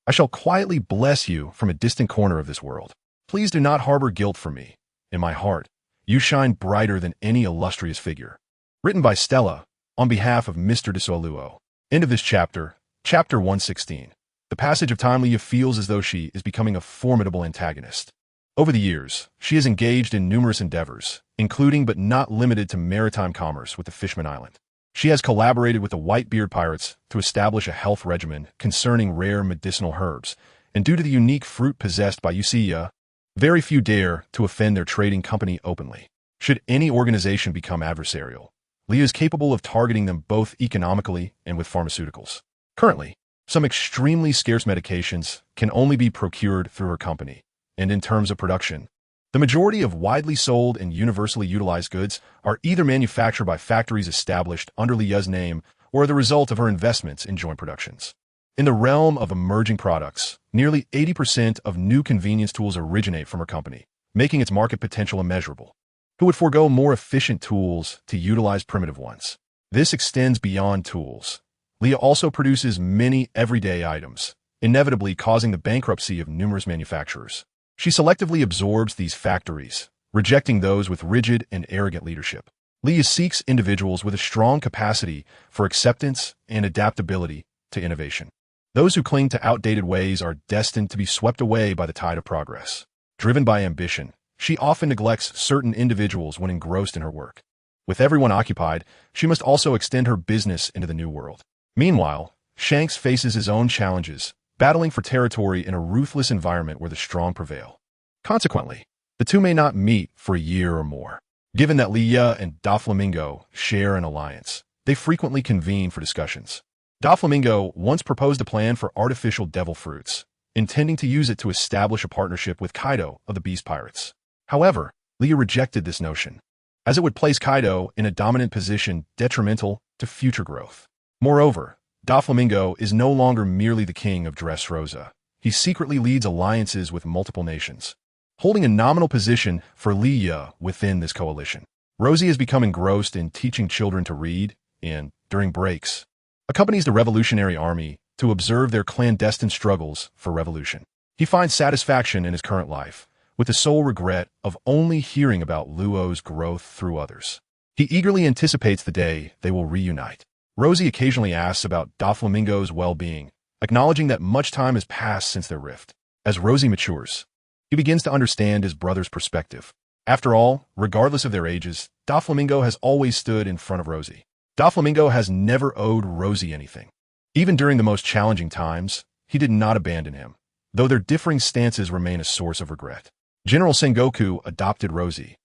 I shall quietly bless you from a distant corner of this world. Please do not harbor guilt for me. In my heart, you shine brighter than any illustrious figure. Written by Stella, on behalf of Mr. Desualuo. End of this chapter, Chapter 116. The passage of time, Leah feels as though she is becoming a formidable antagonist. Over the years, she has engaged in numerous endeavors, including but not limited to maritime commerce with the Fishman Island. She has collaborated with the Whitebeard pirates to establish a health regimen concerning rare medicinal herbs, and due to the unique fruit possessed by Usia, very few dare to offend their trading company openly. Should any organization become adversarial, Leah is capable of targeting them both economically and with pharmaceuticals. Currently, some extremely scarce medications can only be procured through her company, and in terms of production, the majority of widely sold and universally utilized goods are either manufactured by factories established under Leah's name or are the result of her investments in joint productions. In the realm of emerging products, nearly 80% of new convenience tools originate from her company, making its market potential immeasurable. Who would forego more efficient tools to utilize primitive ones? This extends beyond tools. Leah also produces many everyday items, inevitably causing the bankruptcy of numerous manufacturers. She selectively absorbs these factories, rejecting those with rigid and arrogant leadership. Leah seeks individuals with a strong capacity for acceptance and adaptability to innovation. Those who cling to outdated ways are destined to be swept away by the tide of progress. Driven by ambition, she often neglects certain individuals when engrossed in her work. With everyone occupied, she must also extend her business into the new world. Meanwhile, Shanks faces his own challenges, battling for territory in a ruthless environment where the strong prevail. Consequently, the two may not meet for a year or more. Given that Leah and Doflamingo share an alliance, they frequently convene for discussions. Doflamingo once proposed a plan for artificial devil fruits, intending to use it to establish a partnership with Kaido of the Beast Pirates. However, Leah rejected this notion, as it would place Kaido in a dominant position detrimental to future growth. Moreover, Doflamingo is no longer merely the king of Dressrosa. He secretly leads alliances with multiple nations, holding a nominal position for Leah within this coalition. Rosie has become engrossed in teaching children to read and, during breaks, accompanies the Revolutionary Army to observe their clandestine struggles for revolution. He finds satisfaction in his current life, with the sole regret of only hearing about Luo's growth through others. He eagerly anticipates the day they will reunite. Rosie occasionally asks about Doflamingo's well-being, acknowledging that much time has passed since their rift. As Rosie matures, he begins to understand his brother's perspective. After all, regardless of their ages, Doflamingo has always stood in front of Rosie. Doflamingo has never owed Rosie anything. Even during the most challenging times, he did not abandon him, though their differing stances remain a source of regret. General Sengoku adopted Rosie,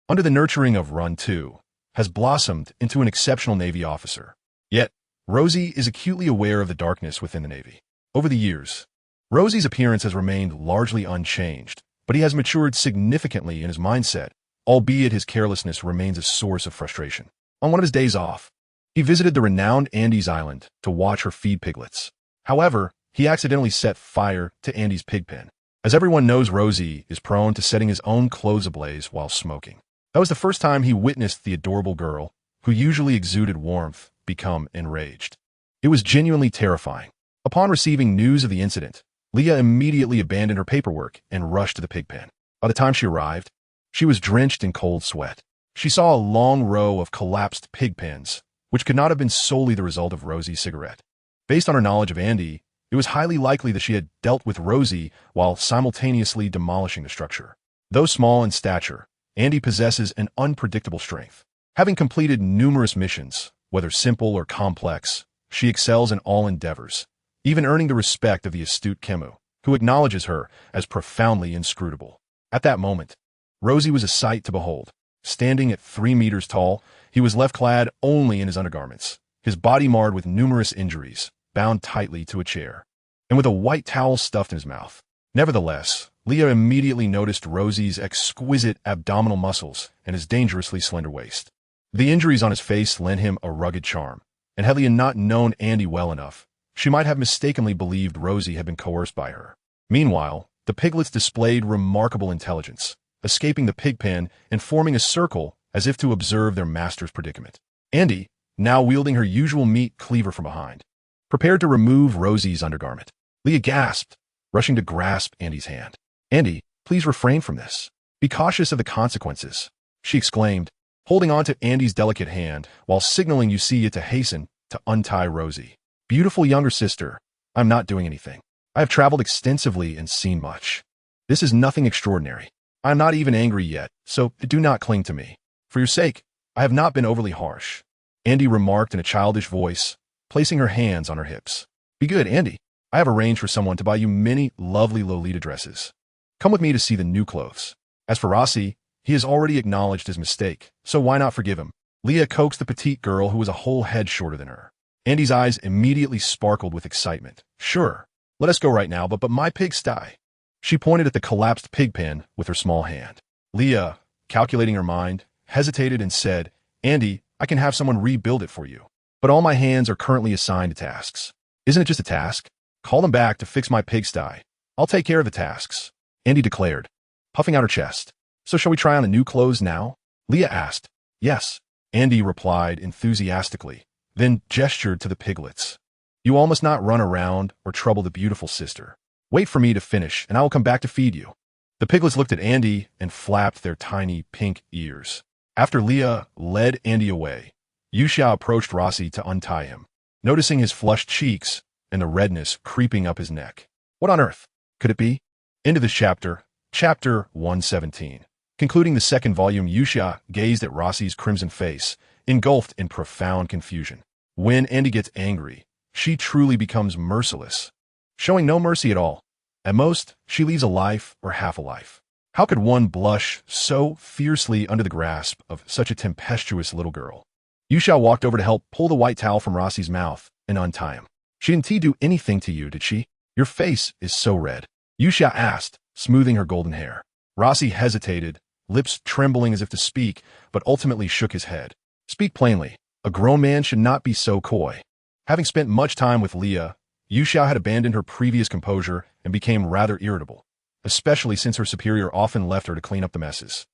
under the nurturing of Run 2, has blossomed into an exceptional Navy officer. Yet, Rosie is acutely aware of the darkness within the Navy. Over the years, Rosie's appearance has remained largely unchanged, but he has matured significantly in his mindset, albeit his carelessness remains a source of frustration. On one of his days off, he visited the renowned Andes Island to watch her feed piglets. However, he accidentally set fire to Andy's pig pen. As everyone knows, Rosie is prone to setting his own clothes ablaze while smoking. That was the first time he witnessed the adorable girl, who usually exuded warmth, become enraged. It was genuinely terrifying. Upon receiving news of the incident, Leah immediately abandoned her paperwork and rushed to the pig pen. By the time she arrived, she was drenched in cold sweat. She saw a long row of collapsed pig pens, which could not have been solely the result of Rosie's cigarette. Based on her knowledge of Andy, it was highly likely that she had dealt with Rosie while simultaneously demolishing the structure. Though small in stature, Andy possesses an unpredictable strength. Having completed numerous missions, whether simple or complex, she excels in all endeavors, even earning the respect of the astute Kemu, who acknowledges her as profoundly inscrutable. At that moment, Rosie was a sight to behold. Standing at 3 meters tall, he was left clad only in his undergarments, his body marred with numerous injuries, bound tightly to a chair, and with a white towel stuffed in his mouth. Nevertheless, Leah immediately noticed Rosie's exquisite abdominal muscles and his dangerously slender waist. The injuries on his face lent him a rugged charm, and had Leah not known Andy well enough, she might have mistakenly believed Rosie had been coerced by her. Meanwhile, the piglets displayed remarkable intelligence, escaping the pig pen and forming a circle as if to observe their master's predicament. Andy, now wielding her usual meat cleaver from behind, prepared to remove Rosie's undergarment. Leah gasped, rushing to grasp Andy's hand. "Andy, please refrain from this. Be cautious of the consequences," she exclaimed, holding on to Andy's delicate hand while signaling Yusiya to hasten to untie Rosie. "Beautiful younger sister, I'm not doing anything. I have traveled extensively and seen much. This is nothing extraordinary. I am not even angry yet, so do not cling to me. For your sake, I have not been overly harsh," Andy remarked in a childish voice, placing her hands on her hips. "Be good, Andy. I have arranged for someone to buy you many lovely Lolita dresses. Come with me to see the new clothes. As for Rossi, he has already acknowledged his mistake, so why not forgive him?" Leah coaxed the petite girl who was a whole head shorter than her. Andy's eyes immediately sparkled with excitement. "Sure, let us go right now, but my pigsty." She pointed at the collapsed pig pen with her small hand. Leah, calculating her mind, hesitated and said, "Andy, I can have someone rebuild it for you. But all my hands are currently assigned to tasks." "Isn't it just a task? Call them back to fix my pigsty. I'll take care of the tasks," Andy declared, puffing out her chest. "So shall we try on the new clothes now?" Leah asked. "Yes," Andy replied enthusiastically, then gestured to the piglets. "You all must not run around or trouble the beautiful sister. Wait for me to finish, and I will come back to feed you." The piglets looked at Andy and flapped their tiny pink ears. After Leah led Andy away, Yuxia approached Rossi to untie him. noticing his flushed cheeks and the redness creeping up his neck. What on earth could it be? End of this chapter, chapter 117. Concluding the second volume, Yuxia gazed at Rossi's crimson face, engulfed in profound confusion. When Andy gets angry, she truly becomes merciless, showing no mercy at all. At most, she leaves a life or half a life. How could one blush so fiercely under the grasp of such a tempestuous little girl? Yuxia walked over to help pull the white towel from Rossi's mouth and untie him. She didn't do anything to you, did she? Your face is so red, Yuxia asked, smoothing her golden hair. Rossi hesitated, lips trembling as if to speak, but ultimately shook his head. Speak plainly. A grown man should not be so coy. Having spent much time with Leah, Yuxia had abandoned her previous composure and became rather irritable, especially since her superior often left her to clean up the messes.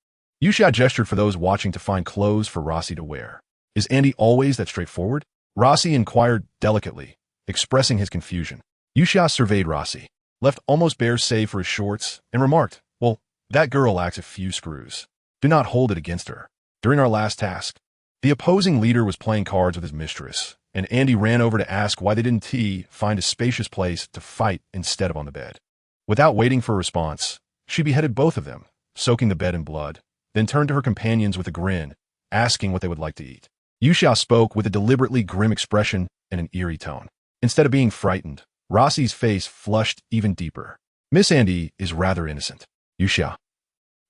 Yuxia gestured for those watching to find clothes for Rossi to wear. Is Andy always that straightforward? Rossi inquired delicately, expressing his confusion. Yuxia surveyed Rossi, left almost bare save for his shorts, and remarked, well, that girl lacks a few screws. Do not hold it against her. During our last task, the opposing leader was playing cards with his mistress, and Andy ran over to ask why they didn't find a spacious place to fight instead of on the bed. Without waiting for a response, she beheaded both of them, soaking the bed in blood, then turned to her companions with a grin, asking what they would like to eat. Yuxia spoke with a deliberately grim expression and an eerie tone. Instead of being frightened, Rossi's face flushed even deeper. Miss Andy is rather innocent. Yuxia,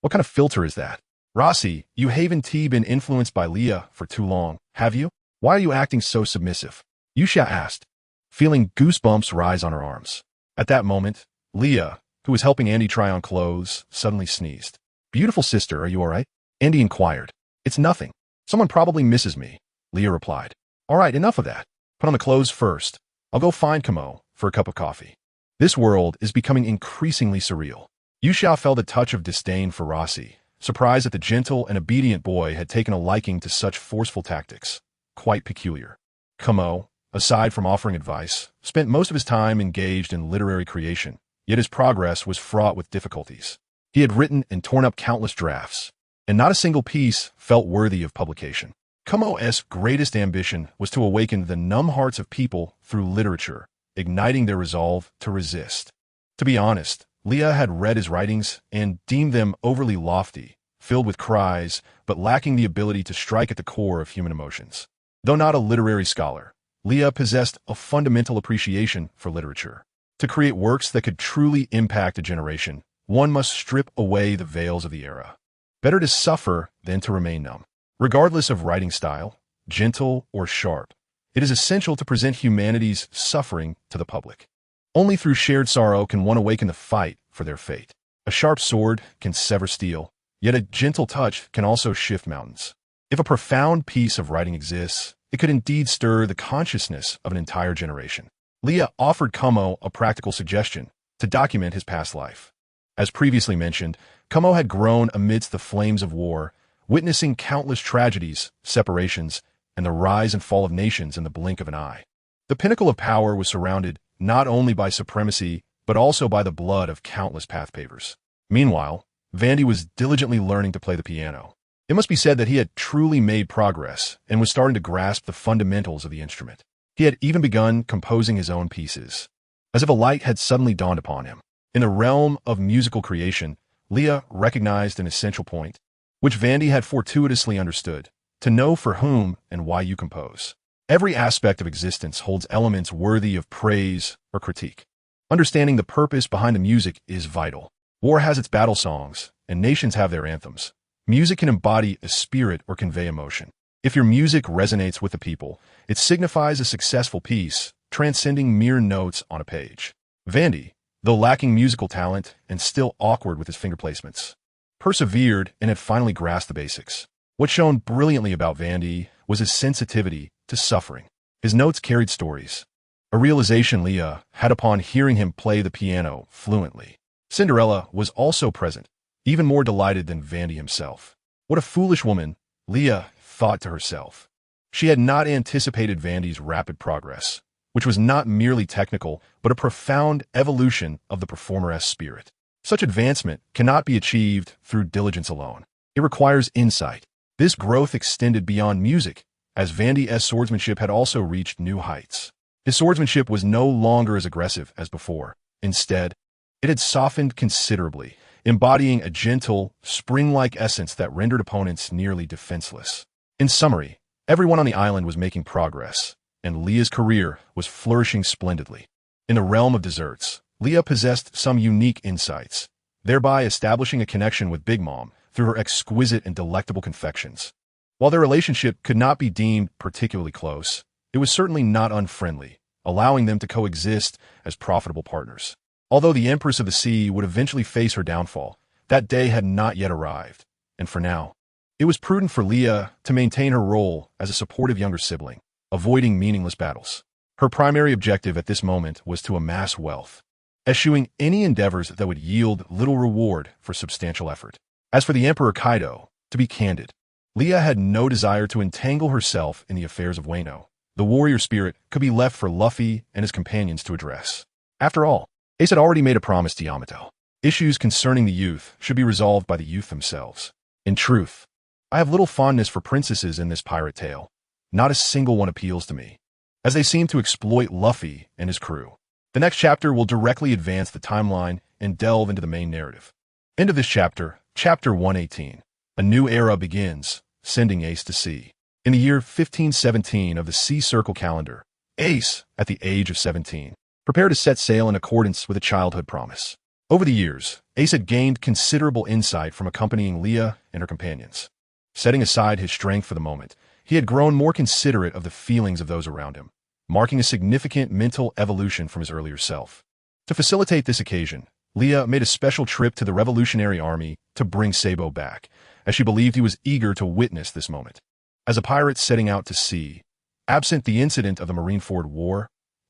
what kind of filter is that? Rossi, you haven't been influenced by Leah for too long, have you? Why are you acting so submissive? Yuxia asked, feeling goosebumps rise on her arms. At that moment, Leah, who was helping Andy try on clothes, suddenly sneezed. Beautiful sister, are you all right? Andy inquired. It's nothing. Someone probably misses me, Leah replied. All right, enough of that. Put on the clothes first. I'll go find Kamo for a cup of coffee. This world is becoming increasingly surreal. Yuxia felt a touch of disdain for Rossi, surprised that the gentle and obedient boy had taken a liking to such forceful tactics. Quite peculiar. Kamo, aside from offering advice, spent most of his time engaged in literary creation, yet his progress was fraught with difficulties. He had written and torn up countless drafts, and not a single piece felt worthy of publication. Kamo's greatest ambition was to awaken the numb hearts of people through literature, igniting their resolve to resist. To be honest, Leah had read his writings and deemed them overly lofty, filled with cries, but lacking the ability to strike at the core of human emotions. Though not a literary scholar, Leah possessed a fundamental appreciation for literature. To create works that could truly impact a generation, one must strip away the veils of the era. Better to suffer than to remain numb. Regardless of writing style, gentle or sharp, it is essential to present humanity's suffering to the public. Only through shared sorrow can one awaken the fight for their fate. A sharp sword can sever steel, yet a gentle touch can also shift mountains. If a profound piece of writing exists, it could indeed stir the consciousness of an entire generation. Leah offered Kamo a practical suggestion to document his past life. As previously mentioned, Kamo had grown amidst the flames of war, witnessing countless tragedies, separations, and the rise and fall of nations in the blink of an eye. The pinnacle of power was surrounded not only by supremacy, but also by the blood of countless path pavers. Meanwhile, Vandy was diligently learning to play the piano. It must be said that he had truly made progress and was starting to grasp the fundamentals of the instrument. He had even begun composing his own pieces, as if a light had suddenly dawned upon him. In the realm of musical creation, Leah recognized an essential point, which Vandy had fortuitously understood, to know for whom and why you compose. Every aspect of existence holds elements worthy of praise or critique. Understanding the purpose behind the music is vital. War has its battle songs, and nations have their anthems. Music can embody a spirit or convey emotion. If your music resonates with the people, it signifies a successful piece, transcending mere notes on a page. Vandy, though lacking musical talent and still awkward with his finger placements, persevered and had finally grasped the basics. What shone brilliantly about Vandy was his sensitivity to suffering. His notes carried stories, a realization Leah had upon hearing him play the piano fluently. Cinderella was also present, even more delighted than Vandy himself. What a foolish woman, Leah thought to herself. She had not anticipated Vandy's rapid progress, which was not merely technical, but a profound evolution of the performer's spirit. Such advancement cannot be achieved through diligence alone. It requires insight. This growth extended beyond music as Vandy's swordsmanship had also reached new heights. His swordsmanship was no longer as aggressive as before. Instead, it had softened considerably, embodying a gentle, spring-like essence that rendered opponents nearly defenseless. In summary, everyone on the island was making progress, and Leah's career was flourishing splendidly. In the realm of desserts, Leah possessed some unique insights, thereby establishing a connection with Big Mom through her exquisite and delectable confections. While their relationship could not be deemed particularly close, it was certainly not unfriendly, allowing them to coexist as profitable partners. Although the Empress of the Sea would eventually face her downfall, that day had not yet arrived, and for now, it was prudent for Leah to maintain her role as a supportive younger sibling, avoiding meaningless battles. Her primary objective at this moment was to amass wealth, eschewing any endeavors that would yield little reward for substantial effort. As for the Emperor Kaido, to be candid, Leah had no desire to entangle herself in the affairs of Wano. The warrior spirit could be left for Luffy and his companions to address. After all, Ace had already made a promise to Yamato. Issues concerning the youth should be resolved by the youth themselves. In truth, I have little fondness for princesses in this pirate tale. Not a single one appeals to me, as they seem to exploit Luffy and his crew. The next chapter will directly advance the timeline and delve into the main narrative. End of this chapter, Chapter 118. A new era begins, sending Ace to sea. In the year 1517 of the Sea Circle calendar, Ace, at the age of 17, prepared to set sail in accordance with a childhood promise. Over the years, Ace had gained considerable insight from accompanying Leah and her companions. Setting aside his strength for the moment, he had grown more considerate of the feelings of those around him, marking a significant mental evolution from his earlier self. To facilitate this occasion, Leah made a special trip to the Revolutionary Army to bring Sabo back, as she believed he was eager to witness this moment. As a pirate setting out to sea, absent the incident of the Marineford War,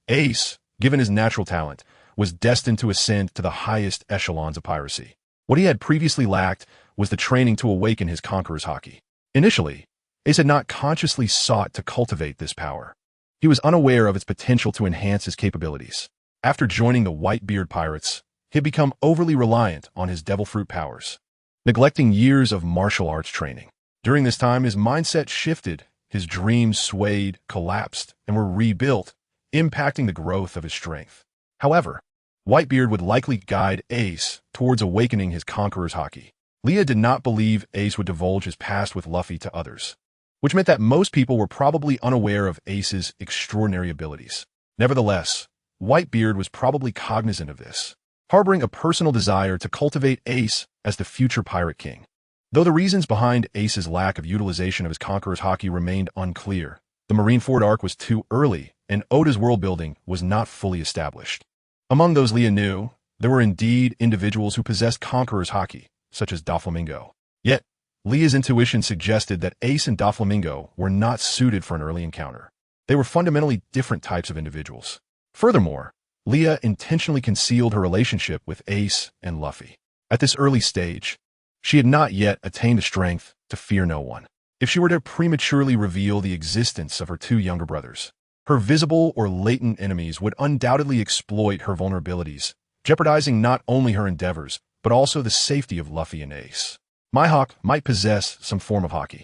Ace, given his natural talent, was destined to ascend to the highest echelons of piracy. What he had previously lacked was the training to awaken his conqueror's haki. Initially, Ace had not consciously sought to cultivate this power. He was unaware of its potential to enhance his capabilities. After joining the Whitebeard pirates, he had become overly reliant on his devil fruit powers, neglecting years of martial arts training. During this time, his mindset shifted, his dreams swayed, collapsed, and were rebuilt, impacting the growth of his strength. However, Whitebeard would likely guide Ace towards awakening his conqueror's haki. Leah did not believe Ace would divulge his past with Luffy to others, which meant that most people were probably unaware of Ace's extraordinary abilities. Nevertheless, Whitebeard was probably cognizant of this, harboring a personal desire to cultivate Ace as the future pirate king. Though the reasons behind Ace's lack of utilization of his conqueror's haki remained unclear, the Marineford arc was too early, and Oda's world-building was not fully established. Among those Leah knew, there were indeed individuals who possessed conqueror's haki, such as Doflamingo. Yet, Leah's intuition suggested that Ace and Doflamingo were not suited for an early encounter. They were fundamentally different types of individuals. Furthermore, Leah intentionally concealed her relationship with Ace and Luffy. At this early stage, she had not yet attained the strength to fear no one. If she were to prematurely reveal the existence of her two younger brothers, her visible or latent enemies would undoubtedly exploit her vulnerabilities, jeopardizing not only her endeavors, but also the safety of Luffy and Ace. Mihawk might possess some form of haki,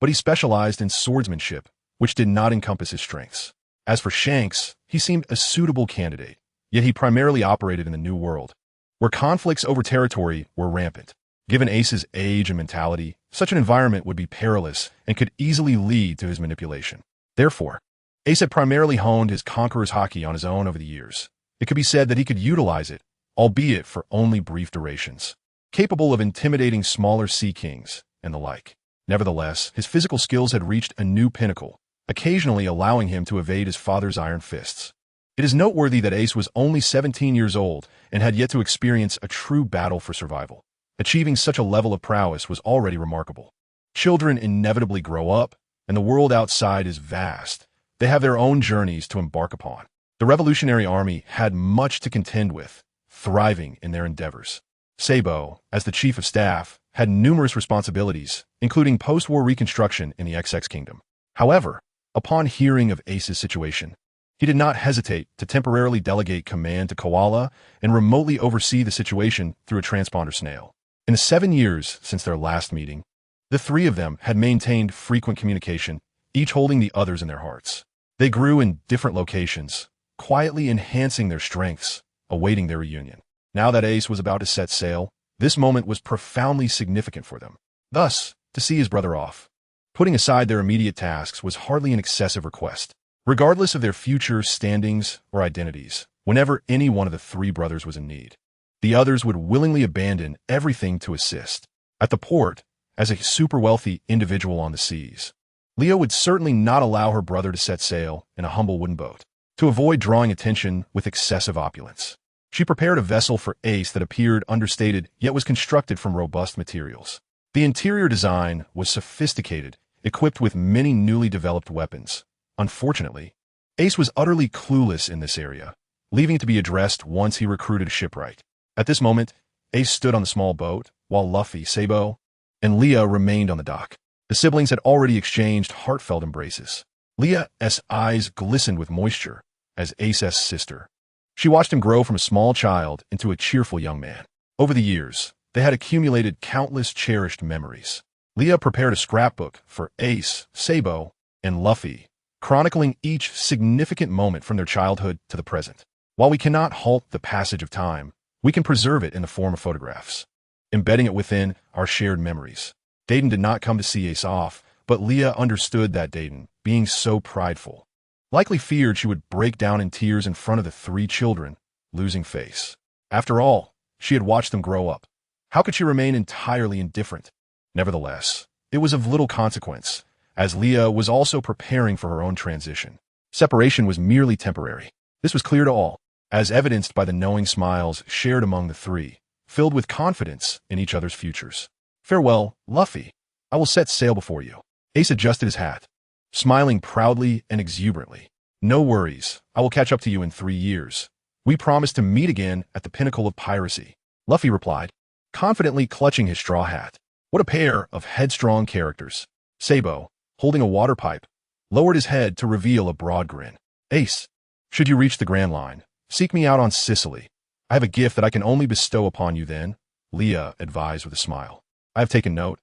but he specialized in swordsmanship, which did not encompass his strengths. As for Shanks, he seemed a suitable candidate, yet he primarily operated in the New World, where conflicts over territory were rampant. Given Ace's age and mentality, such an environment would be perilous and could easily lead to his manipulation. Therefore, Ace had primarily honed his conqueror's haki on his own over the years. It could be said that he could utilize it, albeit for only brief durations, capable of intimidating smaller sea kings and the like. Nevertheless, his physical skills had reached a new pinnacle, occasionally allowing him to evade his father's iron fists. It is noteworthy that Ace was only 17 years old and had yet to experience a true battle for survival. Achieving such a level of prowess was already remarkable. Children inevitably grow up, and the world outside is vast. They have their own journeys to embark upon. The Revolutionary Army had much to contend with, thriving in their endeavors. Sabo, as the chief of staff, had numerous responsibilities, including post-war reconstruction in the XX Kingdom. However, upon hearing of Ace's situation, he did not hesitate to temporarily delegate command to Koala and remotely oversee the situation through a transponder snail. In the 7 years since their last meeting, the three of them had maintained frequent communication, each holding the others in their hearts. They grew in different locations, quietly enhancing their strengths, awaiting their reunion. Now that Ace was about to set sail, this moment was profoundly significant for them. Thus, to see his brother off, putting aside their immediate tasks, was hardly an excessive request. Regardless of their future standings or identities, whenever any one of the three brothers was in need, the others would willingly abandon everything to assist. At the port, as a super-wealthy individual on the seas, Leah would certainly not allow her brother to set sail in a humble wooden boat. To avoid drawing attention with excessive opulence, she prepared a vessel for Ace that appeared understated yet was constructed from robust materials. The interior design was sophisticated, equipped with many newly developed weapons. Unfortunately, Ace was utterly clueless in this area, leaving it to be addressed once he recruited a shipwright. At this moment, Ace stood on the small boat, while Luffy, Sabo, and Leah remained on the dock. The siblings had already exchanged heartfelt embraces. Leah's eyes glistened with moisture as Ace's sister. She watched him grow from a small child into a cheerful young man. Over the years, they had accumulated countless cherished memories. Leah prepared a scrapbook for Ace, Sabo, and Luffy, chronicling each significant moment from their childhood to the present. While we cannot halt the passage of time, we can preserve it in the form of photographs, embedding it within our shared memories. Dayton did not come to see Ace off, but Leah understood that Dayton, being so prideful, likely feared she would break down in tears in front of the three children, losing face. After all, she had watched them grow up. How could she remain entirely indifferent? Nevertheless, it was of little consequence, as Leah was also preparing for her own transition. Separation was merely temporary. This was clear to all, as evidenced by the knowing smiles shared among the three, filled with confidence in each other's futures. Farewell, Luffy. I will set sail before you. Ace adjusted his hat, smiling proudly and exuberantly. No worries, I will catch up to you in 3 years. We promise to meet again at the pinnacle of piracy. Luffy replied, confidently clutching his straw hat. What a pair of headstrong characters. Sabo, holding a water pipe, lowered his head to reveal a broad grin. Ace, should you reach the Grand Line, seek me out on Sicily. I have a gift that I can only bestow upon you then, Leah advised with a smile. I have taken note.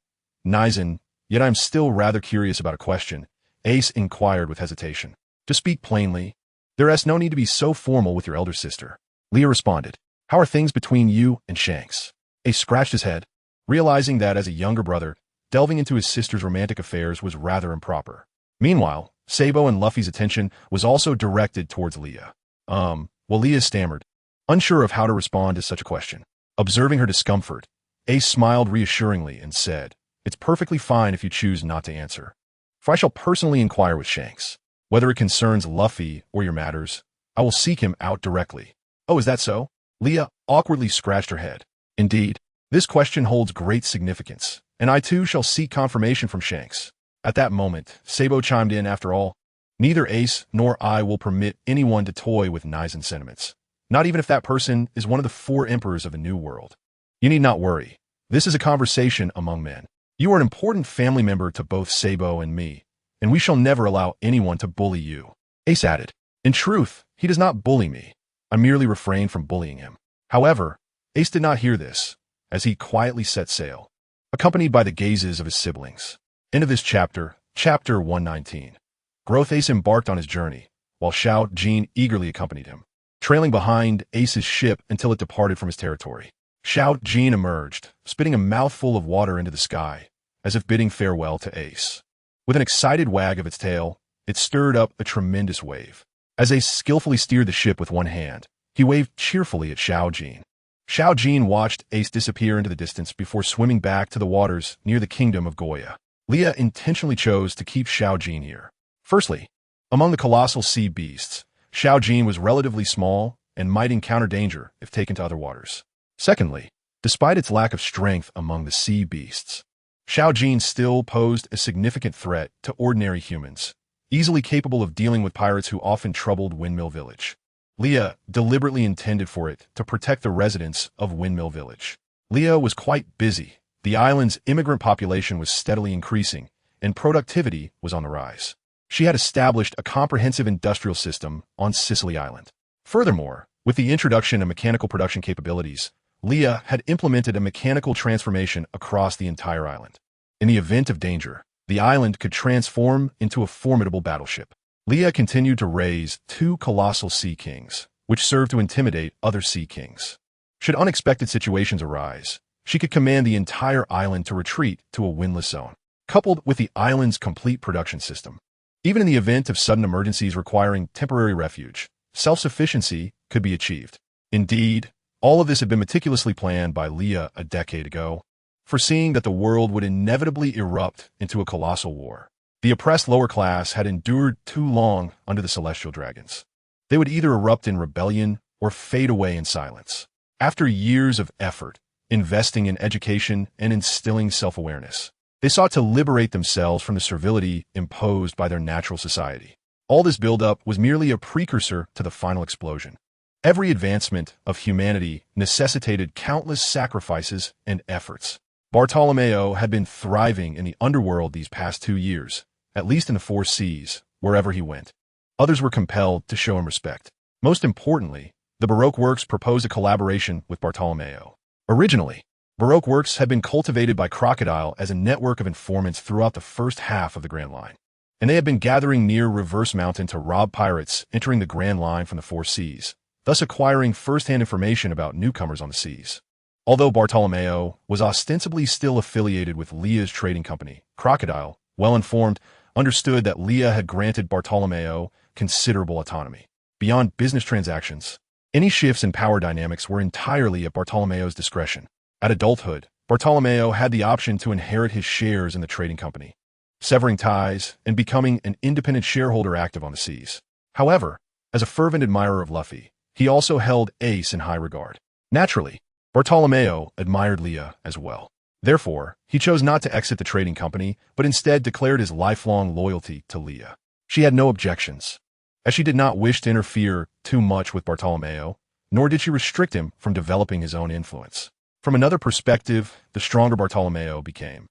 Nizen, yet I am still rather curious about a question, Ace inquired with hesitation. To speak plainly, there is no need to be so formal with your elder sister. Leah responded. How are things between you and Shanks? Ace scratched his head, realizing that as a younger brother, delving into his sister's romantic affairs was rather improper. Meanwhile, Sabo and Luffy's attention was also directed towards Leah. Well, Leah stammered, unsure of how to respond to such a question. Observing her discomfort, Ace smiled reassuringly and said, It's perfectly fine if you choose not to answer. For I shall personally inquire with Shanks. Whether it concerns Luffy or your matters, I will seek him out directly. Oh, is that so? Leah awkwardly scratched her head. Indeed, this question holds great significance, and I too shall seek confirmation from Shanks. At that moment, Sabo chimed in. After all, neither Ace nor I will permit anyone to toy with Nizen's sentiments, not even if that person is one of the 4 emperors of a new world. You need not worry. This is a conversation among men. You are an important family member to both Sabo and me, and we shall never allow anyone to bully you. Ace added, In truth, he does not bully me. I merely refrain from bullying him. However, Ace did not hear this, as he quietly set sail, accompanied by the gazes of his siblings. End of this chapter, Chapter 119. Growth. Ace embarked on his journey, while Xiao Jin eagerly accompanied him, trailing behind Ace's ship until it departed from his territory. Xiao Jin emerged, spitting a mouthful of water into the sky, as if bidding farewell to Ace. With an excited wag of its tail, it stirred up a tremendous wave. As Ace skillfully steered the ship with one hand, he waved cheerfully at Xiao Jin. Xiao Jin watched Ace disappear into the distance before swimming back to the waters near the kingdom of Goya. Leah intentionally chose to keep Xiao Jin here. Firstly, among the colossal sea beasts, Xiao Jin was relatively small and might encounter danger if taken to other waters. Secondly, despite its lack of strength among the sea beasts, Xiao Jin still posed a significant threat to ordinary humans, easily capable of dealing with pirates who often troubled Windmill Village. Leah deliberately intended for it to protect the residents of Windmill Village. Leah was quite busy. The island's immigrant population was steadily increasing, and productivity was on the rise. She had established a comprehensive industrial system on Sicily Island. Furthermore, with the introduction of mechanical production capabilities, Leah had implemented a mechanical transformation across the entire island. In the event of danger, the island could transform into a formidable battleship. Leah continued to raise 2 colossal sea kings, which served to intimidate other sea kings. Should unexpected situations arise, she could command the entire island to retreat to a windless zone, coupled with the island's complete production system. Even in the event of sudden emergencies requiring temporary refuge, self-sufficiency could be achieved. Indeed, all of this had been meticulously planned by Leah a decade ago, foreseeing that the world would inevitably erupt into a colossal war. The oppressed lower class had endured too long under the celestial dragons. They would either erupt in rebellion or fade away in silence. After years of effort, investing in education and instilling self-awareness, they sought to liberate themselves from the servility imposed by their natural society. All this buildup was merely a precursor to the final explosion. Every advancement of humanity necessitated countless sacrifices and efforts. Bartolomeo had been thriving in the underworld these past 2 years, at least in the 4 seas, wherever he went. Others were compelled to show him respect. Most importantly, the Baroque Works proposed a collaboration with Bartolomeo. Originally, Baroque Works had been cultivated by Crocodile as a network of informants throughout the first half of the Grand Line, and they had been gathering near Reverse Mountain to rob pirates entering the Grand Line from the 4 seas, thus acquiring first-hand information about newcomers on the seas. Although Bartolomeo was ostensibly still affiliated with Leah's trading company, Crocodile, well-informed, understood that Leah had granted Bartolomeo considerable autonomy. Beyond business transactions, any shifts in power dynamics were entirely at Bartolomeo's discretion. At adulthood, Bartolomeo had the option to inherit his shares in the trading company, severing ties and becoming an independent shareholder active on the seas. However, as a fervent admirer of Luffy, he also held Ace in high regard. Naturally, Bartolomeo admired Leah as well. Therefore, he chose not to exit the trading company, but instead declared his lifelong loyalty to Leah. She had no objections, as she did not wish to interfere too much with Bartolomeo, nor did she restrict him from developing his own influence. From another perspective, the stronger Bartolomeo became,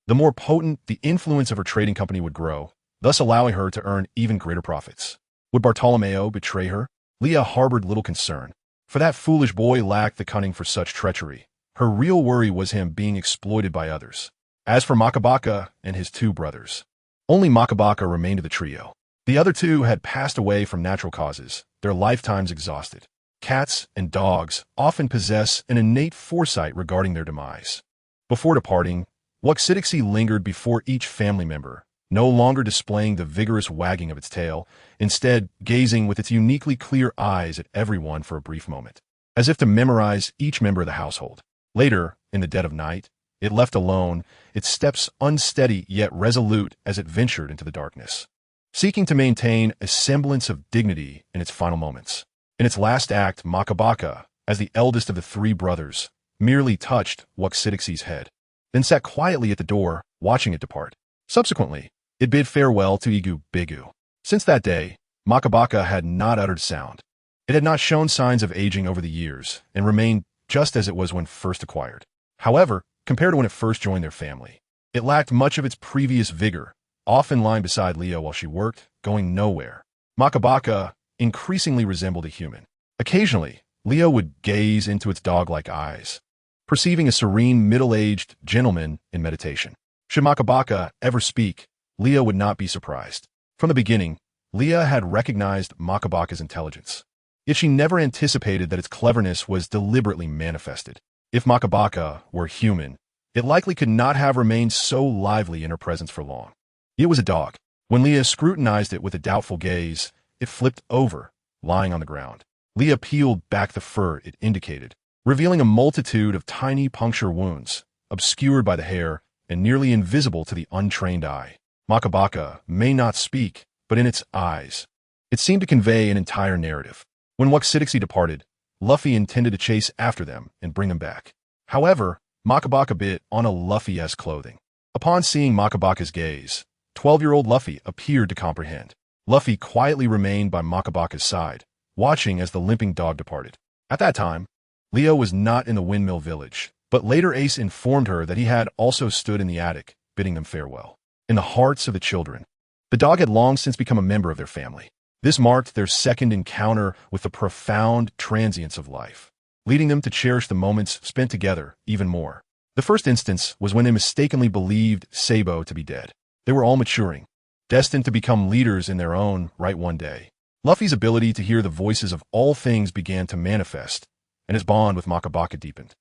the more potent the influence of her trading company would grow, thus allowing her to earn even greater profits. Would Bartolomeo betray her? Leah harbored little concern, for that foolish boy lacked the cunning for such treachery. Her real worry was him being exploited by others. As for Makabaka and his 2 brothers, only Makabaka remained of the trio. The other 2 had passed away from natural causes, their lifetimes exhausted. Cats and dogs often possess an innate foresight regarding their demise. Before departing, Wuxidixi lingered before each family member, no longer displaying the vigorous wagging of its tail, instead gazing with its uniquely clear eyes at everyone for a brief moment, as if to memorize each member of the household. Later, in the dead of night, it left alone, its steps unsteady yet resolute as it ventured into the darkness, seeking to maintain a semblance of dignity in its final moments. In its last act, Makabaka, as the eldest of the 3 brothers, merely touched Wuxidixi's head, then sat quietly at the door, watching it depart. Subsequently, it bid farewell to Igu Bigu. Since that day, Makabaka had not uttered sound. It had not shown signs of aging over the years, and remained just as it was when first acquired. However, compared to when it first joined their family, it lacked much of its previous vigor, often lying beside Leah while she worked, going nowhere. Makabaka increasingly resembled a human. Occasionally, Leah would gaze into its dog-like eyes, perceiving a serene middle-aged gentleman in meditation. Should Makabaka ever speak, Leah would not be surprised. From the beginning, Leah had recognized Makabaka's intelligence, yet she never anticipated that its cleverness was deliberately manifested. If Makabaka were human, it likely could not have remained so lively in her presence for long. It was a dog. When Leah scrutinized it with a doubtful gaze, it flipped over, lying on the ground. Leah peeled back the fur it indicated, revealing a multitude of tiny puncture wounds, obscured by the hair and nearly invisible to the untrained eye. Makabaka may not speak, but in its eyes, it seemed to convey an entire narrative. When Wuxidixi departed, Luffy intended to chase after them and bring them back. However, Makabaka bit on a Luffy-esque clothing. Upon seeing Makabaka's gaze, 12-year-old Luffy appeared to comprehend. Luffy quietly remained by Makabaka's side, watching as the limping dog departed. At that time, Leo was not in the Windmill Village, but later Ace informed her that he had also stood in the attic, bidding them farewell. In the hearts of the children, the dog had long since become a member of their family. This marked their second encounter with the profound transience of life, leading them to cherish the moments spent together even more. The first instance was when they mistakenly believed Sabo to be dead. They were all maturing, destined to become leaders in their own right one day. Luffy's ability to hear the voices of all things began to manifest, and his bond with Makabaka deepened.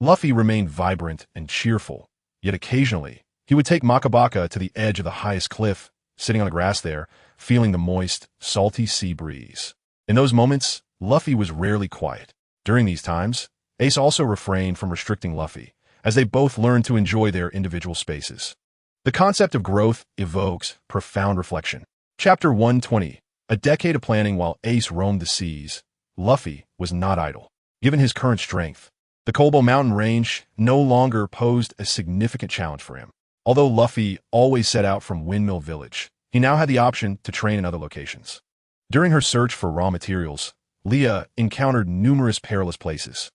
Luffy remained vibrant and cheerful, yet occasionally, he would take Makabaka to the edge of the highest cliff, sitting on the grass there, feeling the moist, salty sea breeze. In those moments, Luffy was rarely quiet. During these times, Ace also refrained from restricting Luffy, as they both learned to enjoy their individual spaces. The concept of growth evokes profound reflection. Chapter 120. A decade of planning while Ace roamed the seas. Luffy was not idle. Given his current strength, the Kobo Mountain range no longer posed a significant challenge for him. Although Luffy always set out from Windmill Village, he now had the option to train in other locations. During her search for raw materials, Leah encountered numerous perilous places.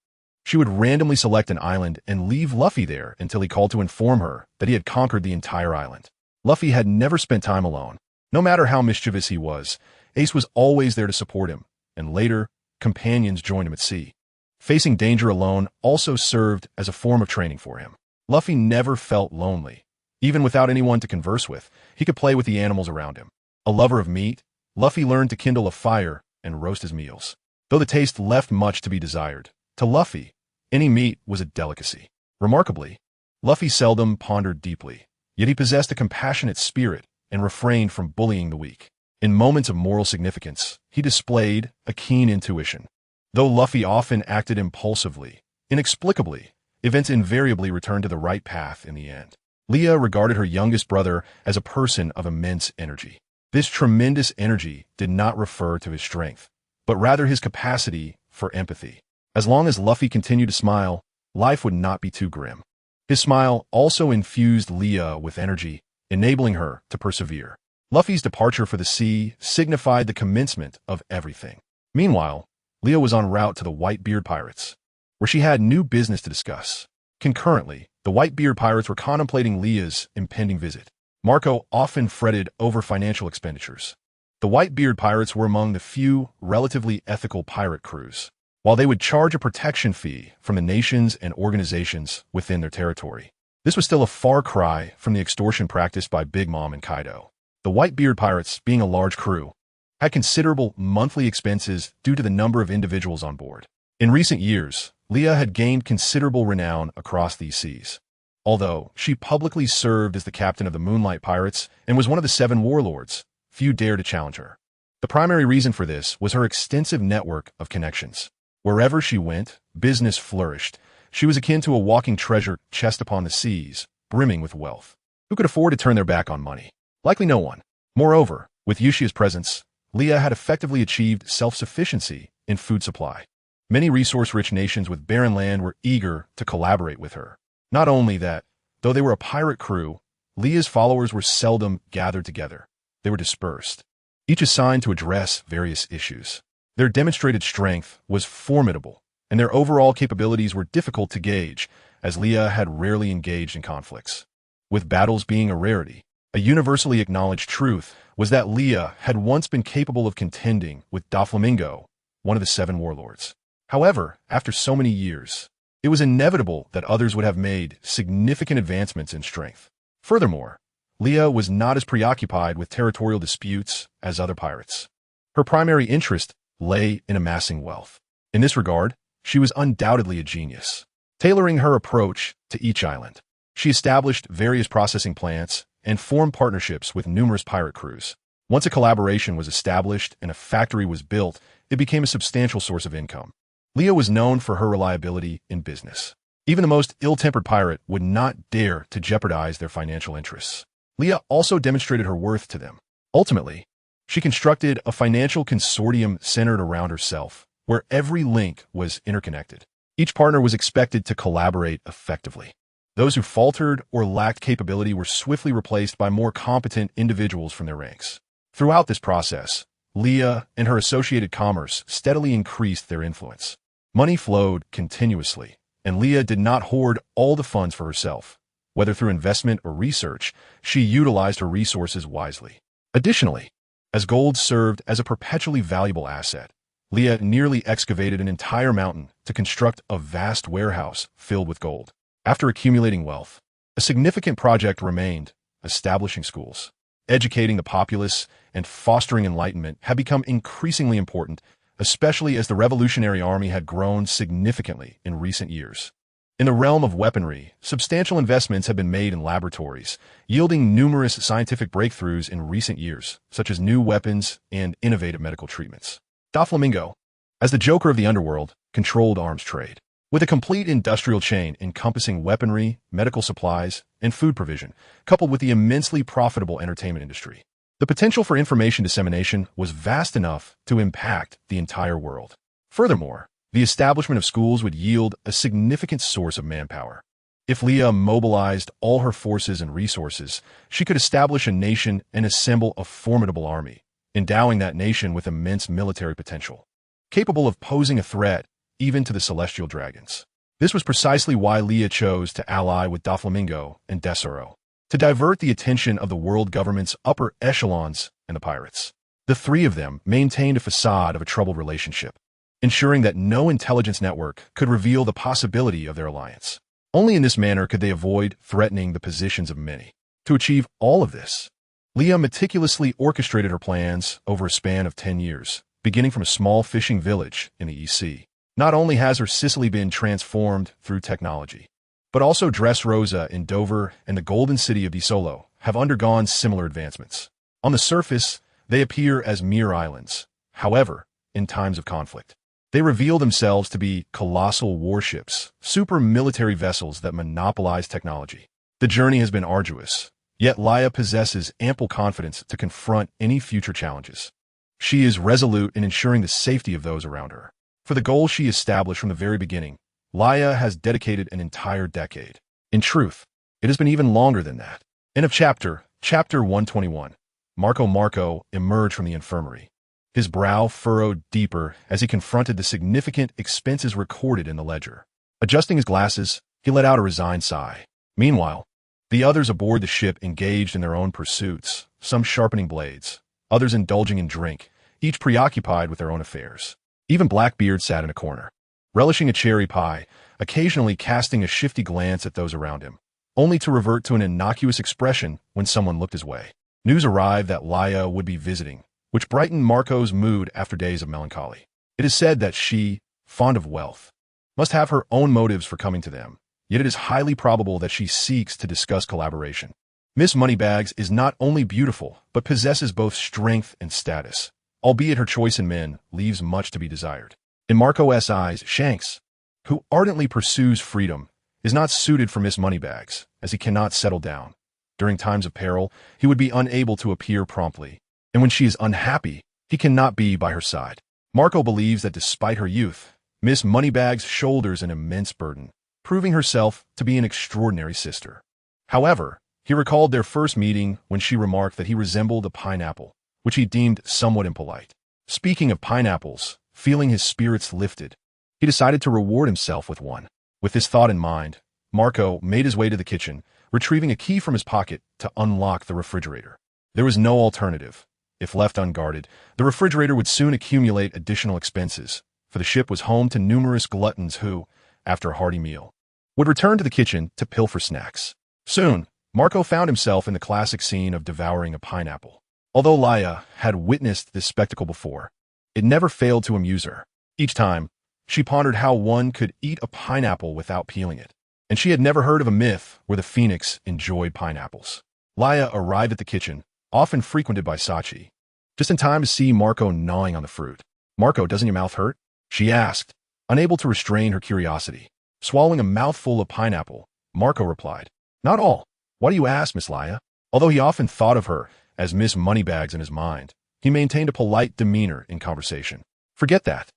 She would randomly select an island and leave Luffy there until he called to inform her that he had conquered the entire island. Luffy had never spent time alone. No matter how mischievous he was, Ace was always there to support him, and later, companions joined him at sea. Facing danger alone also served as a form of training for him. Luffy never felt lonely. Even without anyone to converse with, he could play with the animals around him. A lover of meat, Luffy learned to kindle a fire and roast his meals. Though the taste left much to be desired, to Luffy, any meat was a delicacy. Remarkably, Luffy seldom pondered deeply, yet he possessed a compassionate spirit and refrained from bullying the weak. In moments of moral significance, he displayed a keen intuition. Though Luffy often acted impulsively, inexplicably, events invariably returned to the right path in the end. Leah regarded her youngest brother as a person of immense energy. This tremendous energy did not refer to his strength, but rather his capacity for empathy. As long as Luffy continued to smile, life would not be too grim. His smile also infused Leah with energy, enabling her to persevere. Luffy's departure for the sea signified the commencement of everything. Meanwhile, Leah was en route to the Whitebeard Pirates, where she had new business to discuss. Concurrently, the Whitebeard Pirates were contemplating Leah's impending visit. Marco often fretted over financial expenditures. The Whitebeard Pirates were among the few relatively ethical pirate crews, while they would charge a protection fee from the nations and organizations within their territory. This was still a far cry from the extortion practiced by Big Mom and Kaido. The Whitebeard Pirates, being a large crew, had considerable monthly expenses due to the number of individuals on board. In recent years, Leah had gained considerable renown across these seas. Although she publicly served as the captain of the Moonlight Pirates and was one of the 7 warlords, few dared to challenge her. The primary reason for this was her extensive network of connections. Wherever she went, business flourished. She was akin to a walking treasure chest upon the seas, brimming with wealth. Who could afford to turn their back on money? Likely no one. Moreover, with Yushia's presence, Leah had effectively achieved self-sufficiency in food supply. Many resource-rich nations with barren land were eager to collaborate with her. Not only that, though they were a pirate crew, Leah's followers were seldom gathered together. They were dispersed, each assigned to address various issues. Their demonstrated strength was formidable, and their overall capabilities were difficult to gauge, as Leah had rarely engaged in conflicts. With battles being a rarity, a universally acknowledged truth was that Leah had once been capable of contending with Doflamingo, one of the 7 warlords. However, after so many years, it was inevitable that others would have made significant advancements in strength. Furthermore, Leah was not as preoccupied with territorial disputes as other pirates. Her primary interest lay in amassing wealth. In this regard, she was undoubtedly a genius. Tailoring her approach to each island, she established various processing plants and formed partnerships with numerous pirate crews. Once a collaboration was established and a factory was built, it became a substantial source of income. Leah was known for her reliability in business. Even the most ill-tempered pirate would not dare to jeopardize their financial interests. Leah also demonstrated her worth to them. Ultimately, she constructed a financial consortium centered around herself, where every link was interconnected. Each partner was expected to collaborate effectively. Those who faltered or lacked capability were swiftly replaced by more competent individuals from their ranks. Throughout this process, Leah and her associated commerce steadily increased their influence. Money flowed continuously, and Leah did not hoard all the funds for herself. Whether through investment or research, she utilized her resources wisely. Additionally, as gold served as a perpetually valuable asset, Leah nearly excavated an entire mountain to construct a vast warehouse filled with gold. After accumulating wealth, a significant project remained: establishing schools, educating the populace, and fostering enlightenment had become increasingly important, especially as the Revolutionary Army had grown significantly in recent years. In the realm of weaponry, substantial investments have been made in laboratories, yielding numerous scientific breakthroughs in recent years, such as new weapons and innovative medical treatments. Doflamingo, as the Joker of the underworld, controlled arms trade. With a complete industrial chain encompassing weaponry, medical supplies, and food provision, coupled with the immensely profitable entertainment industry, the potential for information dissemination was vast enough to impact the entire world. Furthermore, the establishment of schools would yield a significant source of manpower. If Leah mobilized all her forces and resources, she could establish a nation and assemble a formidable army, endowing that nation with immense military potential, capable of posing a threat even to the celestial dragons. This was precisely why Leah chose to ally with Doflamingo and Desoro, to divert the attention of the world government's upper echelons and the pirates. The three of them maintained a facade of a troubled relationship, ensuring that no intelligence network could reveal the possibility of their alliance. Only in this manner could they avoid threatening the positions of many. To achieve all of this, Leah meticulously orchestrated her plans over a span of 10 years, beginning from a small fishing village in the East Sea. Not only has her Sicily been transformed through technology, but also Dressrosa in Dover and the Golden City of Di Solo have undergone similar advancements. On the surface, they appear as mere islands. However, in times of conflict, they reveal themselves to be colossal warships, super military vessels that monopolize technology. The journey has been arduous, yet Leah possesses ample confidence to confront any future challenges. She is resolute in ensuring the safety of those around her. For the goals she established from the very beginning, Leah has dedicated an entire decade. In truth, it has been even longer than that. End of chapter 121. Marco emerged from the infirmary, his brow furrowed deeper as he confronted the significant expenses recorded in the ledger. Adjusting his glasses, he let out a resigned sigh. Meanwhile, the others aboard the ship engaged in their own pursuits, some sharpening blades, others indulging in drink, each preoccupied with their own affairs. Even Blackbeard sat in a corner, relishing a cherry pie, occasionally casting a shifty glance at those around him, only to revert to an innocuous expression when someone looked his way. News arrived that Leah would be visiting, which brightened Marco's mood after days of melancholy. It is said that she, fond of wealth, must have her own motives for coming to them, yet it is highly probable that she seeks to discuss collaboration. Miss Moneybags is not only beautiful, but possesses both strength and status, albeit her choice in men leaves much to be desired. In Marco's eyes, Shanks, who ardently pursues freedom, is not suited for Miss Moneybags, as he cannot settle down. During times of peril, he would be unable to appear promptly, and when she is unhappy, he cannot be by her side. Marco believes that despite her youth, Miss Moneybags shoulders an immense burden, proving herself to be an extraordinary sister. However, he recalled their first meeting when she remarked that he resembled a pineapple, which he deemed somewhat impolite. Speaking of pineapples, feeling his spirits lifted, he decided to reward himself with one. With this thought in mind, Marco made his way to the kitchen, retrieving a key from his pocket to unlock the refrigerator. There was no alternative. If left unguarded, the refrigerator would soon accumulate additional expenses, for the ship was home to numerous gluttons who, after a hearty meal, would return to the kitchen to pilfer snacks. Soon, Marco found himself in the classic scene of devouring a pineapple. Although Leah had witnessed this spectacle before, it never failed to amuse her. Each time, she pondered how one could eat a pineapple without peeling it, and she had never heard of a myth where the phoenix enjoyed pineapples. Leah arrived at the kitchen, often frequented by Sachi, just in time to see Marco gnawing on the fruit. "Marco, doesn't your mouth hurt?" she asked, unable to restrain her curiosity. Swallowing a mouthful of pineapple, Marco replied, "Not all. Why do you ask, Miss Leah?" Although he often thought of her as Miss Moneybags in his mind, he maintained a polite demeanor in conversation. "Forget that.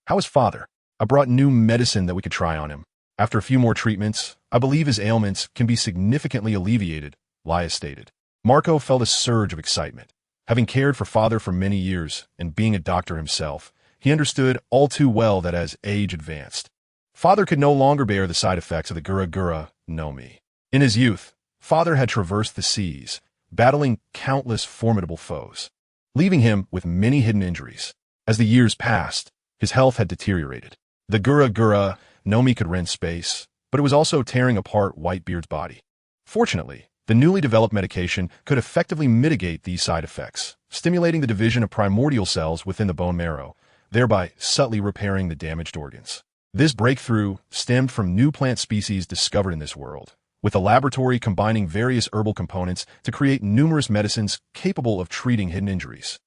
How is father? I brought new medicine that we could try on him. After a few more treatments, I believe his ailments can be significantly alleviated," Leah stated. Marco felt a surge of excitement. Having cared for father for many years and being a doctor himself, he understood all too well that as age advanced, father could no longer bear the side effects of the Gura no Mi. In his youth, father had traversed the seas, battling countless formidable foes, leaving him with many hidden injuries. As the years passed, his health had deteriorated. The Gura no Mi could rend space, but it was also tearing apart Whitebeard's body. Fortunately, The newly developed medication could effectively mitigate these side effects, stimulating the division of primordial cells within the bone marrow, thereby subtly repairing the damaged organs. This breakthrough stemmed from new plant species discovered in this world, with the laboratory combining various herbal components to create numerous medicines capable of treating hidden injuries.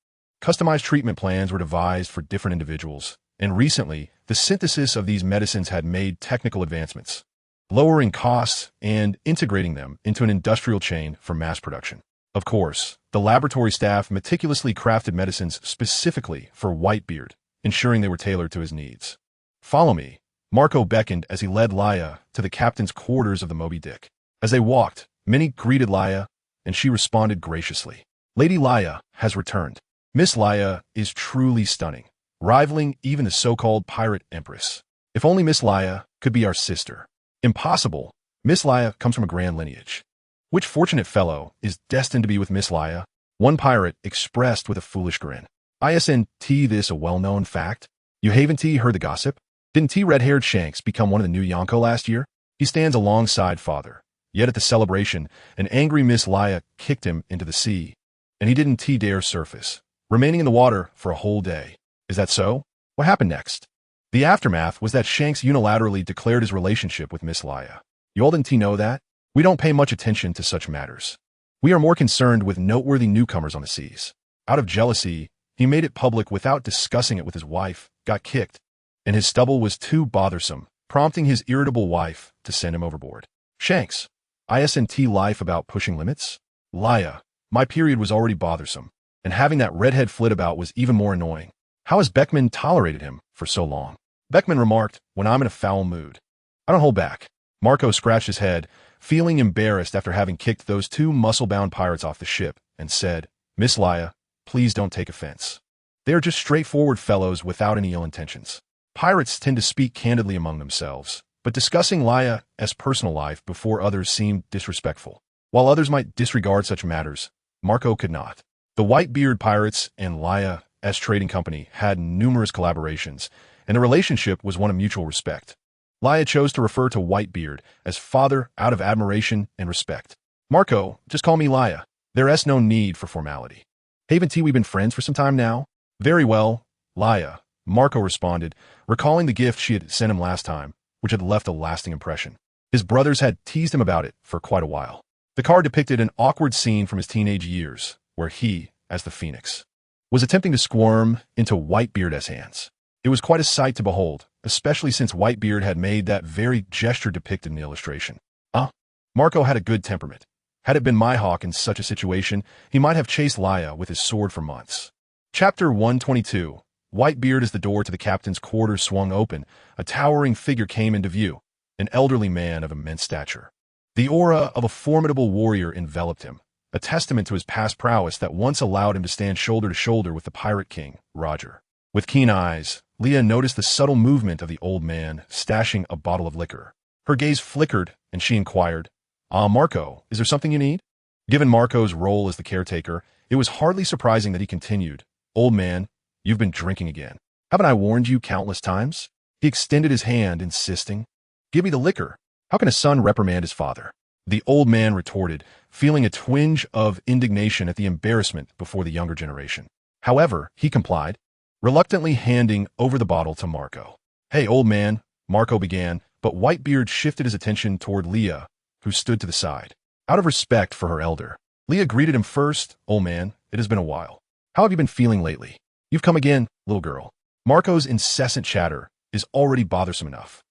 Customized treatment plans were devised for different individuals, and recently, the synthesis of these medicines had made technical advancements, lowering costs and integrating them into an industrial chain for mass production. Of course, the laboratory staff meticulously crafted medicines specifically for Whitebeard, ensuring they were tailored to his needs. "Follow me," Marco beckoned as he led Laia to the captain's quarters of the Moby Dick. As they walked, Minnie greeted Laia, and she responded graciously. "Lady Laia has returned. Miss Laia is truly stunning, rivaling even the so-called pirate empress. If only Miss Laia could be our sister." "Impossible. Miss Laia comes from a grand lineage. Which fortunate fellow is destined to be with Miss Laia?" One pirate expressed with a foolish grin. "Isn't this a well-known fact? You haven't heard the gossip? Didn't red-haired Shanks become one of the new Yonko last year? He stands alongside father. Yet at the celebration, an angry Miss Laia kicked him into the sea, and he didn't dare surface, remaining in the water for a whole day. Is that so? What happened next?" The aftermath was that Shanks unilaterally declared his relationship with Miss Laia. "You all didn't know that? We don't pay much attention to such matters. We are more concerned with noteworthy newcomers on the seas." Out of jealousy, he made it public without discussing it with his wife, got kicked, and his stubble was too bothersome, prompting his irritable wife to send him overboard. "Shanks, isn't life about pushing limits?" "Laia, my period was already bothersome, and having that redhead flit about was even more annoying. How has Beckman tolerated him for so long?" Beckman remarked, "When I'm in a foul mood, I don't hold back." Marco scratched his head, feeling embarrassed after having kicked those two muscle-bound pirates off the ship, and said, "Miss Laia, please don't take offense. They are just straightforward fellows without any ill intentions." Pirates tend to speak candidly among themselves, but discussing Laia's personal life before others seemed disrespectful. While others might disregard such matters, Marco could not. The Whitebeard Pirates and Laia's trading company had numerous collaborations, and the relationship was one of mutual respect. Laia chose to refer to Whitebeard as father out of admiration and respect. "Marco, just call me Laia. There's no need for formality. Haven't we been friends for some time now?" "Very well, Laia," Marco responded, recalling the gift she had sent him last time, which had left a lasting impression. His brothers had teased him about it for quite a while. The card depicted an awkward scene from his teenage years, where he, as the Phoenix, was attempting to squirm into Whitebeard's hands. It was quite a sight to behold, especially since Whitebeard had made that very gesture depicted in the illustration. Marco had a good temperament. Had it been Mihawk in such a situation, he might have chased Laia with his sword for months. Chapter 122. Whitebeard. As the door to the captain's quarters swung open, a towering figure came into view, an elderly man of immense stature. The aura of a formidable warrior enveloped him, a testament to his past prowess that once allowed him to stand shoulder to shoulder with the Pirate King, Roger. With keen eyes, Leah noticed the subtle movement of the old man, stashing a bottle of liquor. Her gaze flickered, and she inquired, Marco, is there something you need?" Given Marco's role as the caretaker, it was hardly surprising that he continued, "Old man, you've been drinking again. Haven't I warned you countless times?" He extended his hand, insisting, "Give me the liquor. How can a son reprimand his father?" The old man retorted, feeling a twinge of indignation at the embarrassment before the younger generation. However, he complied, reluctantly handing over the bottle to Marco. "Hey, old man," Marco began, but Whitebeard shifted his attention toward Leah, who stood to the side. Out of respect for her elder, Leah greeted him first. "Old man, it has been a while. How have you been feeling lately?" "You've come again, little girl." Marco's incessant chatter is already bothersome enough.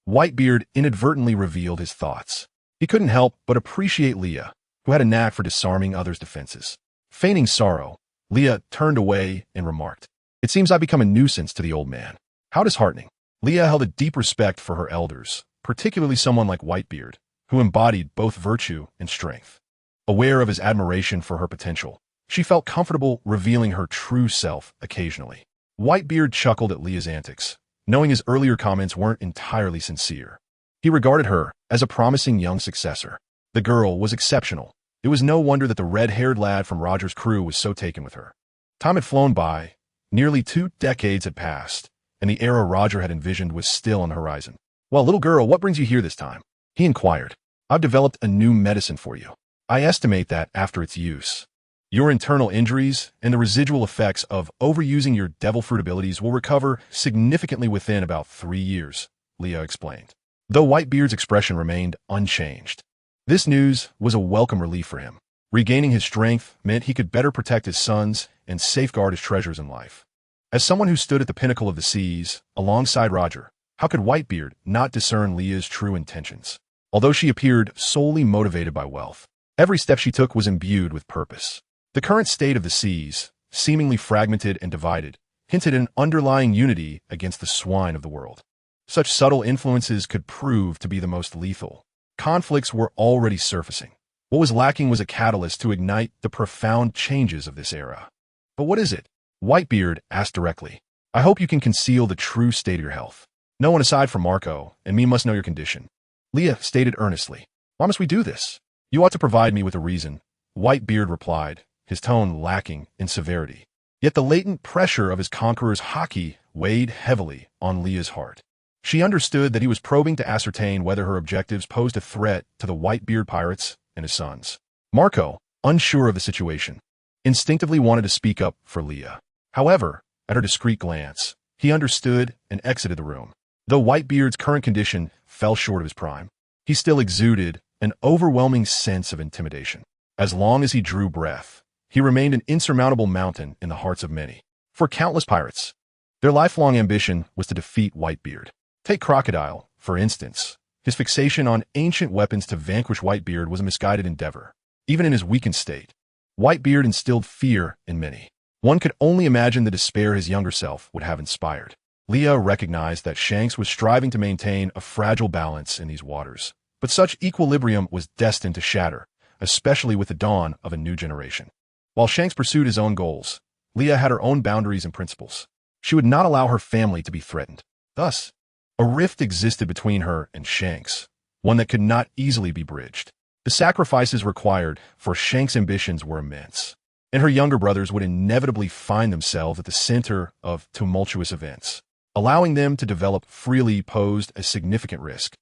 Whitebeard inadvertently revealed his thoughts. He couldn't help but appreciate Leah, who had a knack for disarming others' defenses. Feigning sorrow, Leah turned away and remarked, "It seems I've become a nuisance to the old man. How disheartening." Leah held a deep respect for her elders, particularly someone like Whitebeard, who embodied both virtue and strength. Aware of his admiration for her potential, she felt comfortable revealing her true self occasionally. Whitebeard chuckled at Leah's antics, knowing his earlier comments weren't entirely sincere. He regarded her as a promising young successor. The girl was exceptional. It was no wonder that the red-haired lad from Roger's crew was so taken with her. Time had flown by. Nearly 2 decades had passed, and the era Roger had envisioned was still on the horizon. "Well, little girl, what brings you here this time?" he inquired. "I've developed a new medicine for you." I estimate that after its use, your internal injuries and the residual effects of overusing your devil fruit abilities will recover significantly within about 3 years, Leah explained. Though Whitebeard's expression remained unchanged, this news was a welcome relief for him. Regaining his strength meant he could better protect his sons and safeguard his treasures in life. As someone who stood at the pinnacle of the seas, alongside Roger, how could Whitebeard not discern Leah's true intentions? Although she appeared solely motivated by wealth, every step she took was imbued with purpose. The current state of the seas, seemingly fragmented and divided, hinted at an underlying unity against the swine of the world. Such subtle influences could prove to be the most lethal. Conflicts were already surfacing. What was lacking was a catalyst to ignite the profound changes of this era. But what is it? Whitebeard asked directly. I hope you can conceal the true state of your health. No one aside from Marco and me must know your condition. Leah stated earnestly. Why must we do this? You ought to provide me with a reason, Whitebeard replied, his tone lacking in severity. Yet the latent pressure of his conqueror's haki weighed heavily on Leah's heart. She understood that he was probing to ascertain whether her objectives posed a threat to the Whitebeard pirates and his sons. Marco, unsure of the situation, instinctively wanted to speak up for Leah. However, at her discreet glance, he understood and exited the room. Though Whitebeard's current condition fell short of his prime, he still exuded an overwhelming sense of intimidation. As long as he drew breath, he remained an insurmountable mountain in the hearts of many. For countless pirates, their lifelong ambition was to defeat Whitebeard. Take Crocodile, for instance. His fixation on ancient weapons to vanquish Whitebeard was a misguided endeavor. Even in his weakened state, Whitebeard instilled fear in many. One could only imagine the despair his younger self would have inspired. Leah recognized that Shanks was striving to maintain a fragile balance in these waters, but such equilibrium was destined to shatter, especially with the dawn of a new generation. While Shanks pursued his own goals, Leah had her own boundaries and principles. She would not allow her family to be threatened. Thus, a rift existed between her and Shanks, one that could not easily be bridged. The sacrifices required for Shanks' ambitions were immense, and her younger brothers would inevitably find themselves at the center of tumultuous events. Allowing them to develop freely posed a significant risk,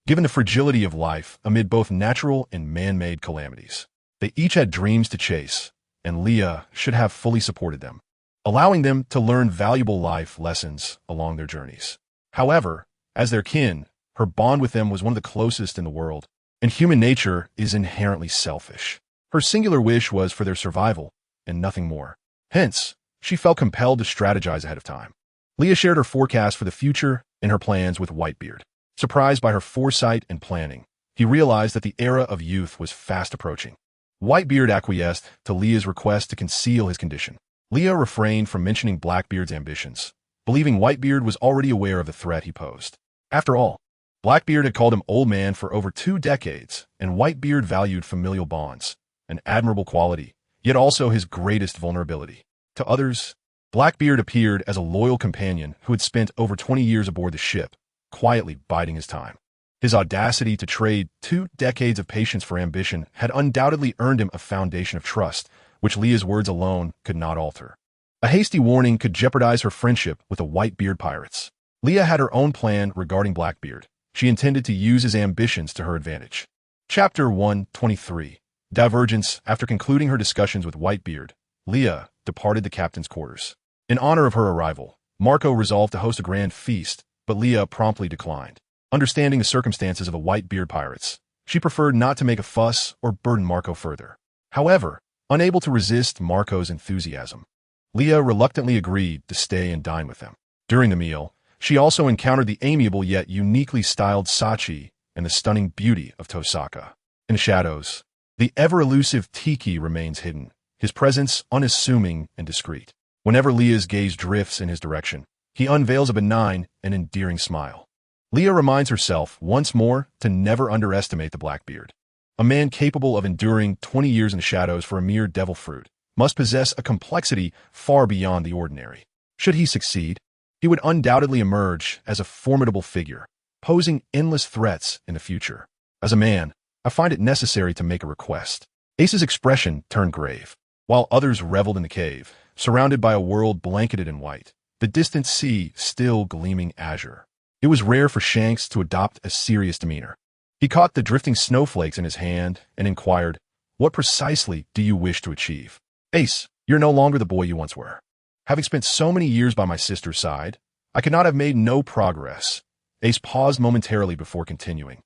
given the fragility of life amid both natural and man-made calamities. They each had dreams to chase, and Leah should have fully supported them, allowing them to learn valuable life lessons along their journeys. However, as their kin, her bond with them was one of the closest in the world, and human nature is inherently selfish. Her singular wish was for their survival, and nothing more. Hence, she felt compelled to strategize ahead of time. Leah shared her forecast for the future and her plans with Whitebeard. Surprised by her foresight and planning, he realized that the era of youth was fast approaching. Whitebeard acquiesced to Leah's request to conceal his condition. Leah refrained from mentioning Blackbeard's ambitions, believing Whitebeard was already aware of the threat he posed. After all, Blackbeard had called him old man for over 2 decades, and Whitebeard valued familial bonds, an admirable quality, yet also his greatest vulnerability. To others, Blackbeard appeared as a loyal companion who had spent over 20 years aboard the ship, quietly biding his time. His audacity to trade 2 decades of patience for ambition had undoubtedly earned him a foundation of trust, which Leah's words alone could not alter. A hasty warning could jeopardize her friendship with the Whitebeard pirates. Leah had her own plan regarding Blackbeard. She intended to use his ambitions to her advantage. Chapter 123. Divergence. After concluding her discussions with Whitebeard, Leah departed the captain's quarters. In honor of her arrival, Marco resolved to host a grand feast, but Leah promptly declined. Understanding the circumstances of the Whitebeard pirates, she preferred not to make a fuss or burden Marco further. However, unable to resist Marco's enthusiasm, Leah reluctantly agreed to stay and dine with them. During the meal, she also encountered the amiable yet uniquely styled Sachi and the stunning beauty of Tosaka. In the shadows, the ever-elusive Tiki remains hidden, his presence unassuming and discreet. Whenever Leah's gaze drifts in his direction, he unveils a benign and endearing smile. Leah reminds herself once more to never underestimate the Blackbeard. A man capable of enduring 20 years in the shadows for a mere devil fruit must possess a complexity far beyond the ordinary. Should he succeed, he would undoubtedly emerge as a formidable figure, posing endless threats in the future. As a man, I find it necessary to make a request. Ace's expression turned grave. While others reveled in the cave, surrounded by a world blanketed in white, the distant sea still gleaming azure. It was rare for Shanks to adopt a serious demeanor. He caught the drifting snowflakes in his hand and inquired, What precisely do you wish to achieve? Ace, you're no longer the boy you once were. Having spent so many years by my sister's side, I could not have made no progress. Ace paused momentarily before continuing.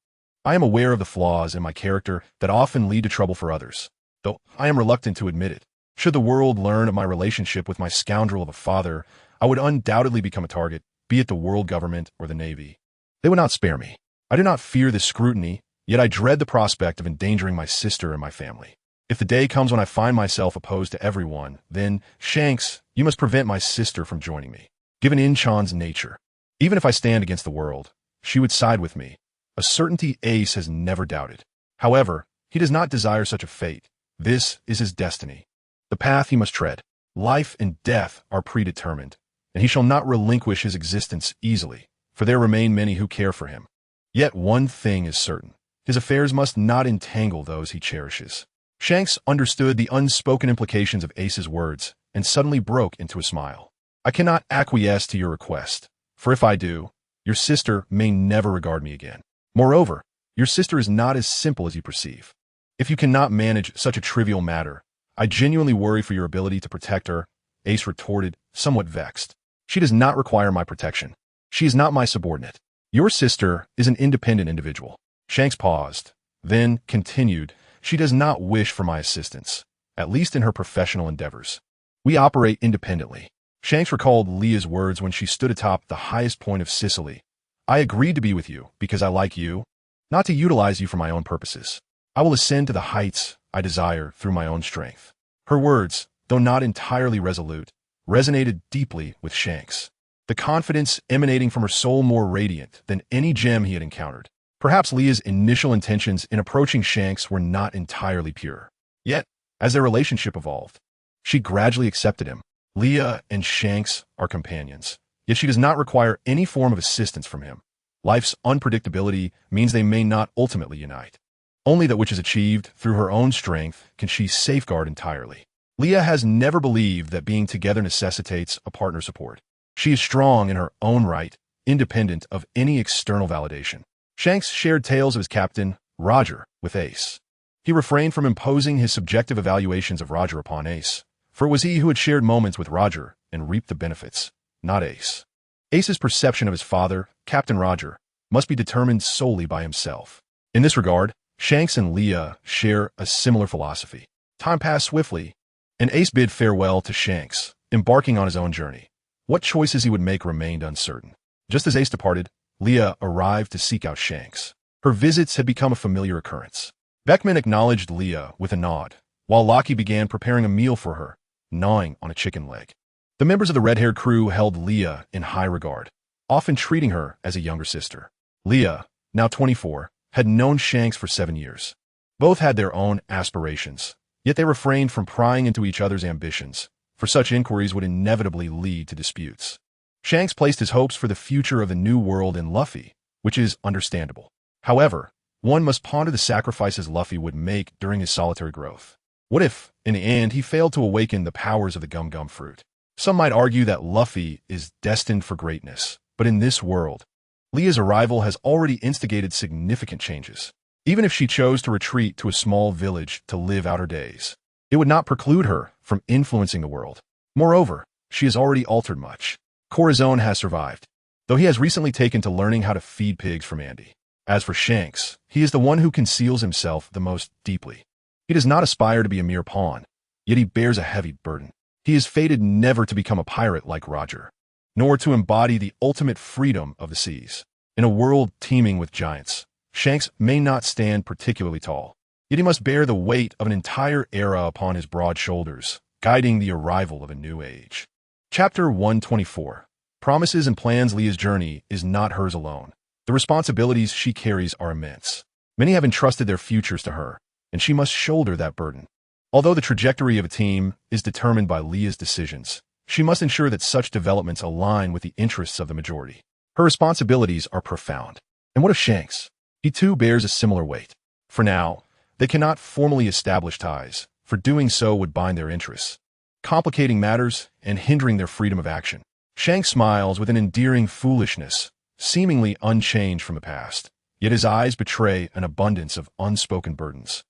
I am aware of the flaws in my character that often lead to trouble for others, though I am reluctant to admit it. Should the world learn of my relationship with my scoundrel of a father, I would undoubtedly become a target, be it the world government or the Navy. They would not spare me. I do not fear this scrutiny, yet I dread the prospect of endangering my sister and my family. If the day comes when I find myself opposed to everyone, then, Shanks, you must prevent my sister from joining me. Given Inchan's nature, even if I stand against the world, she would side with me, a certainty Ace has never doubted. However, he does not desire such a fate. This is his destiny. The path he must tread. Life and death are predetermined, and he shall not relinquish his existence easily, for there remain many who care for him. Yet one thing is certain. His affairs must not entangle those he cherishes. Shanks understood the unspoken implications of Ace's words and suddenly broke into a smile. I cannot acquiesce to your request, for if I do, your sister may never regard me again. Moreover, your sister is not as simple as you perceive. If you cannot manage such a trivial matter, I genuinely worry for your ability to protect her, Ace retorted, somewhat vexed. She does not require my protection. She is not my subordinate. Your sister is an independent individual. Shanks paused, then continued, she does not wish for my assistance, at least in her professional endeavors. We operate independently. Shanks recalled Leah's words when she stood atop the highest point of Sicily. I agreed to be with you because I like you, not to utilize you for my own purposes. I will ascend to the heights I desire through my own strength. Her words, though not entirely resolute, resonated deeply with Shanks, the confidence emanating from her soul more radiant than any gem he had encountered. Perhaps Leah's initial intentions in approaching Shanks were not entirely pure. Yet, as their relationship evolved, she gradually accepted him. Leah and Shanks are companions, yet she does not require any form of assistance from him. Life's unpredictability means they may not ultimately unite. Only that which is achieved through her own strength can she safeguard entirely. Leah has never believed that being together necessitates a partner support. She is strong in her own right, independent of any external validation. Shanks shared tales of his captain, Roger, with Ace. He refrained from imposing his subjective evaluations of Roger upon Ace, for it was he who had shared moments with Roger and reaped the benefits, not Ace. Ace's perception of his father, Captain Roger, must be determined solely by himself. In this regard, Shanks and Leah share a similar philosophy. Time passed swiftly, and Ace bid farewell to Shanks, embarking on his own journey. What choices he would make remained uncertain. Just as Ace departed, Leah arrived to seek out Shanks. Her visits had become a familiar occurrence. Beckman acknowledged Leah with a nod, while Lockie began preparing a meal for her, gnawing on a chicken leg. The members of the red-haired crew held Leah in high regard, often treating her as a younger sister. Leah, now 24, had known Shanks for 7 years. Both had their own aspirations, yet they refrained from prying into each other's ambitions, for such inquiries would inevitably lead to disputes. Shanks placed his hopes for the future of the New World in Luffy, which is understandable. However, one must ponder the sacrifices Luffy would make during his solitary growth. What if, in the end, he failed to awaken the powers of the Gum Gum fruit? Some might argue that Luffy is destined for greatness, but in this world, Leah's arrival has already instigated significant changes. Even if she chose to retreat to a small village to live out her days, it would not preclude her from influencing the world. Moreover, she has already altered much. Corazon has survived, though he has recently taken to learning how to feed pigs from Andy. As for Shanks, he is the one who conceals himself the most deeply. He does not aspire to be a mere pawn, yet he bears a heavy burden. He is fated never to become a pirate like Roger, nor to embody the ultimate freedom of the seas. In a world teeming with giants, Shanks may not stand particularly tall, yet he must bear the weight of an entire era upon his broad shoulders, guiding the arrival of a new age. Chapter 124. Promises and plans. Leah's journey is not hers alone. The responsibilities she carries are immense. Many have entrusted their futures to her, and she must shoulder that burden. Although the trajectory of a team is determined by Leah's decisions, she must ensure that such developments align with the interests of the majority. Her responsibilities are profound. And what of Shanks? He too bears a similar weight. For now, they cannot formally establish ties, for doing so would bind their interests, complicating matters and hindering their freedom of action. Shanks smiles with an endearing foolishness, seemingly unchanged from the past, yet his eyes betray an abundance of unspoken burdens.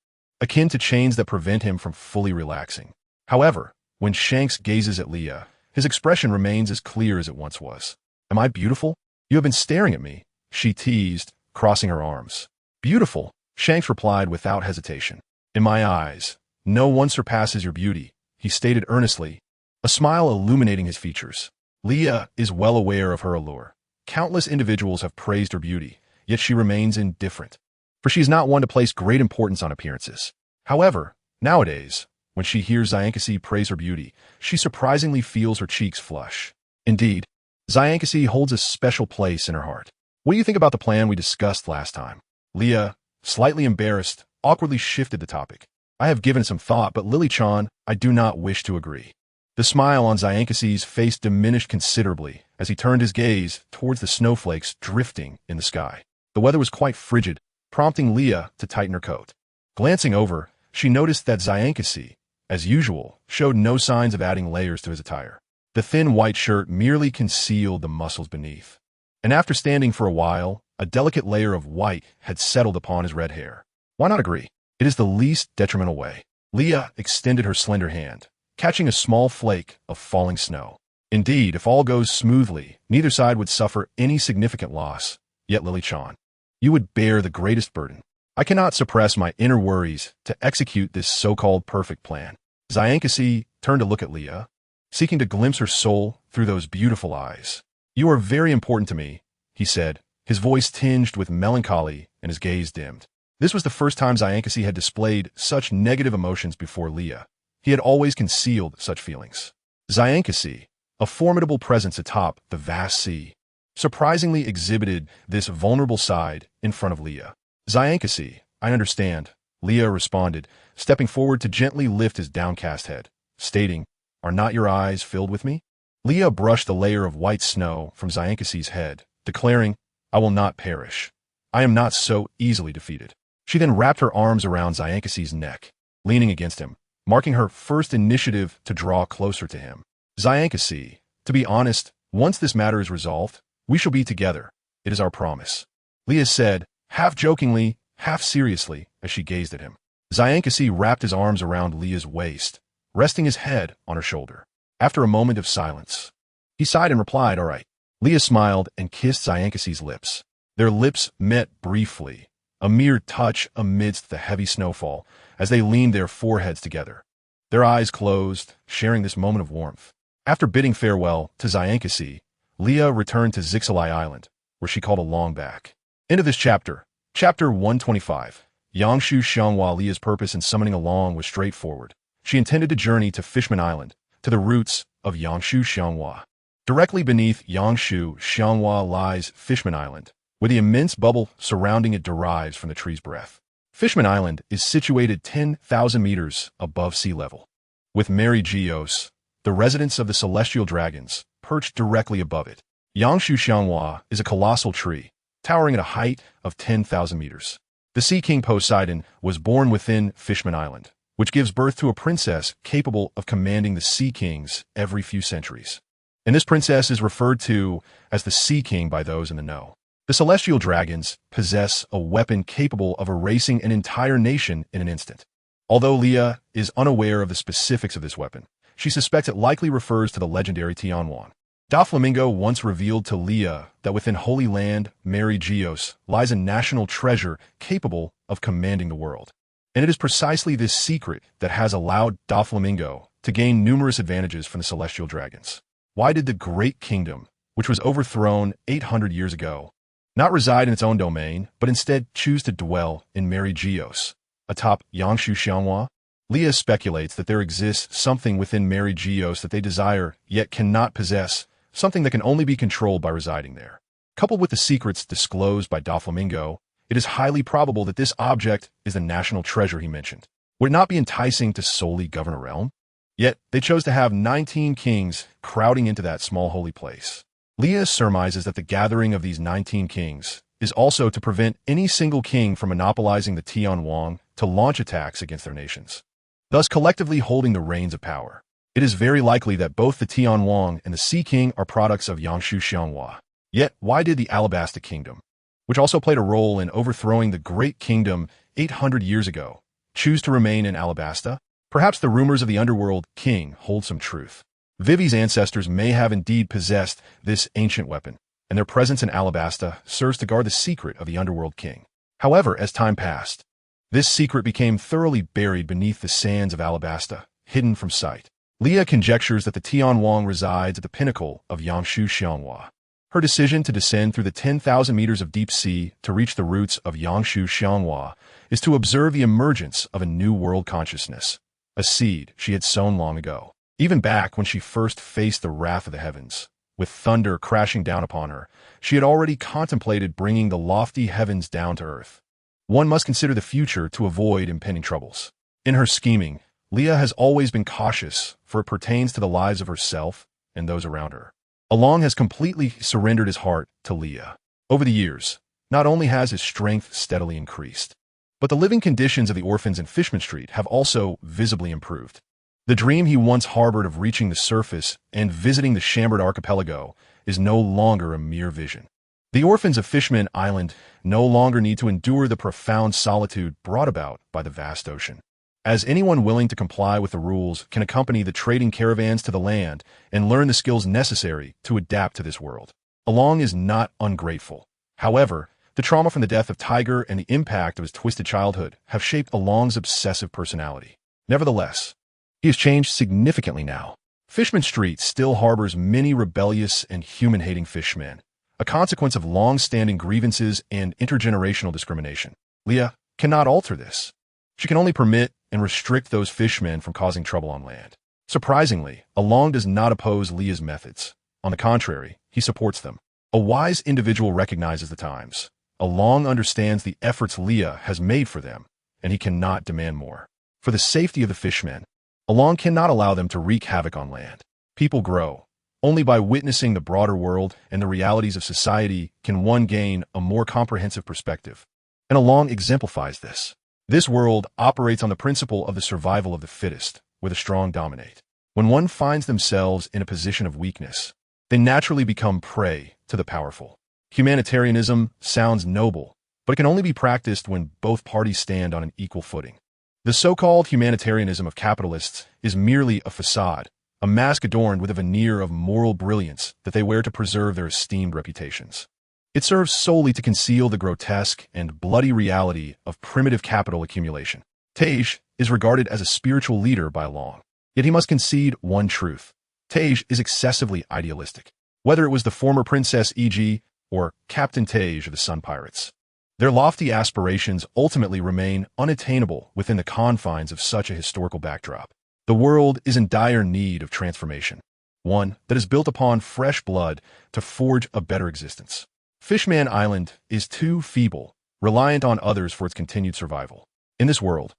akin to chains that prevent him from fully relaxing. However, when Shanks gazes at Leah, his expression remains as clear as it once was. Am I beautiful? You have been staring at me, she teased, crossing her arms. Beautiful, Shanks replied without hesitation. In my eyes, no one surpasses your beauty, he stated earnestly, a smile illuminating his features. Leah is well aware of her allure. Countless individuals have praised her beauty, yet she remains indifferent, for she is not one to place great importance on appearances. However, nowadays, when she hears Zyankasi praise her beauty, she surprisingly feels her cheeks flush. Indeed, Zyankasi holds a special place in her heart. What do you think about the plan we discussed last time? Leah, slightly embarrassed, awkwardly shifted the topic. I have given it some thought, but Lily-chan, I do not wish to agree. The smile on Zyankasi's face diminished considerably as he turned his gaze towards the snowflakes drifting in the sky. The weather was quite frigid, prompting Leah to tighten her coat. Glancing over, she noticed that Zyankasi, as usual, showed no signs of adding layers to his attire. The thin white shirt merely concealed the muscles beneath. And after standing for a while, a delicate layer of white had settled upon his red hair. Why not agree? It is the least detrimental way. Leah extended her slender hand, catching a small flake of falling snow. Indeed, if all goes smoothly, neither side would suffer any significant loss. Yet, Lily-chan, you would bear the greatest burden. I cannot suppress my inner worries to execute this so-called perfect plan. Zyankasi turned to look at Leah, seeking to glimpse her soul through those beautiful eyes. You are very important to me, he said, his voice tinged with melancholy and his gaze dimmed. This was the first time Zyankasi had displayed such negative emotions before Leah. He had always concealed such feelings. Zyankasi, a formidable presence atop the vast sea, surprisingly exhibited this vulnerable side in front of Leah. Zyankasi, I understand, Leah responded, stepping forward to gently lift his downcast head, stating, Are not your eyes filled with me? Leah brushed the layer of white snow from Zyankasi's head, declaring, I will not perish. I am not so easily defeated. She then wrapped her arms around Zyankasi's neck, leaning against him, marking her first initiative to draw closer to him. Zyankasi, to be honest, once this matter is resolved, we shall be together. It is our promise. Leah said, half jokingly, half seriously, as she gazed at him. Zyankasi wrapped his arms around Leah's waist, resting his head on her shoulder. After a moment of silence, he sighed and replied, All right. Leah smiled and kissed Zyankasi's lips. Their lips met briefly, a mere touch amidst the heavy snowfall, as they leaned their foreheads together. Their eyes closed, sharing this moment of warmth. After bidding farewell to Zyankasi, Leah returned to Zixalai Island, where she called a long back. End of this chapter. Chapter 125. Yangshu Xianghua. Leah's purpose in summoning along was straightforward. She intended to journey to Fishman Island, to the roots of Yangshu Xianghua. Directly beneath Yangshu Xianghua lies Fishman Island, where the immense bubble surrounding it derives from the tree's breath. Fishman Island is situated 10,000 meters above sea level, with Mary Geos, the residence of the celestial dragons, perched directly above it. Yangshu Xianghua is a colossal tree, towering at a height of 10,000 meters. The Sea King Poseidon was born within Fishman Island, which gives birth to a princess capable of commanding the Sea Kings every few centuries. And this princess is referred to as the Sea King by those in the know. The celestial dragons possess a weapon capable of erasing an entire nation in an instant. Although Leah is unaware of the specifics of this weapon, she suspects it likely refers to the legendary Tianwan. Doflamingo once revealed to Leah that within Holy Land, Mary Geos, lies a national treasure capable of commanding the world. And it is precisely this secret that has allowed Doflamingo to gain numerous advantages from the celestial dragons. Why did the Great Kingdom, which was overthrown 800 years ago, not reside in its own domain, but instead choose to dwell in Mary Geos, atop Yangshu Xianghua? Leah speculates that there exists something within Mary Geos that they desire yet cannot possess, something that can only be controlled by residing there. Coupled with the secrets disclosed by Doflamingo, it is highly probable that this object is the national treasure he mentioned. Would it not be enticing to solely govern a realm? Yet, they chose to have 19 kings crowding into that small holy place. Leah surmises that the gathering of these 19 kings is also to prevent any single king from monopolizing the Tianwang to launch attacks against their nations, thus collectively holding the reins of power. It is very likely that both the Tianwang and the Sea King are products of Yangshu Xianghua. Yet, why did the Alabasta Kingdom, which also played a role in overthrowing the Great Kingdom 800 years ago, choose to remain in Alabasta? Perhaps the rumors of the underworld king hold some truth. Vivi's ancestors may have indeed possessed this ancient weapon, and their presence in Alabasta serves to guard the secret of the underworld king. However, as time passed, this secret became thoroughly buried beneath the sands of Alabasta, hidden from sight. Leah conjectures that the Tian Wang resides at the pinnacle of Yangshu Xianghua. Her decision to descend through the 10,000 meters of deep sea to reach the roots of Yangshu Xianghua is to observe the emergence of a new world consciousness, a seed she had sown long ago. Even back when she first faced the wrath of the heavens, with thunder crashing down upon her, she had already contemplated bringing the lofty heavens down to earth. One must consider the future to avoid impending troubles. In her scheming, Leah has always been cautious, for it pertains to the lives of herself and those around her. Along has completely surrendered his heart to Leah. Over the years, not only has his strength steadily increased, but the living conditions of the orphans in Fishman Street have also visibly improved. The dream he once harbored of reaching the surface and visiting the Chambered Archipelago is no longer a mere vision. The orphans of Fishman Island no longer need to endure the profound solitude brought about by the vast ocean, as anyone willing to comply with the rules can accompany the trading caravans to the land and learn the skills necessary to adapt to this world. Along is not ungrateful. However, the trauma from the death of Tiger and the impact of his twisted childhood have shaped Along's obsessive personality. Nevertheless, he has changed significantly now. Fishman Street still harbors many rebellious and human-hating fishmen, a consequence of long-standing grievances and intergenerational discrimination. Leah cannot alter this. She can only permit and restrict those fishmen from causing trouble on land. Surprisingly, Along does not oppose Leah's methods. On the contrary, he supports them. A wise individual recognizes the times. Along understands the efforts Leah has made for them, and he cannot demand more. For the safety of the fishmen, Along cannot allow them to wreak havoc on land. People grow. Only by witnessing the broader world and the realities of society can one gain a more comprehensive perspective. And Along exemplifies this. This world operates on the principle of the survival of the fittest, where the strong dominate. When one finds themselves in a position of weakness, they naturally become prey to the powerful. Humanitarianism sounds noble, but it can only be practiced when both parties stand on an equal footing. The so-called humanitarianism of capitalists is merely a facade, a mask adorned with a veneer of moral brilliance that they wear to preserve their esteemed reputations. It serves solely to conceal the grotesque and bloody reality of primitive capital accumulation. Tease is regarded as a spiritual leader by Along, yet he must concede one truth. Tease is excessively idealistic. Whether it was the former Princess E.G. or Captain Tease of the Sun Pirates, their lofty aspirations ultimately remain unattainable within the confines of such a historical backdrop. The world is in dire need of transformation, one that is built upon fresh blood to forge a better existence. Fishman Island is too feeble, reliant on others for its continued survival. In this world,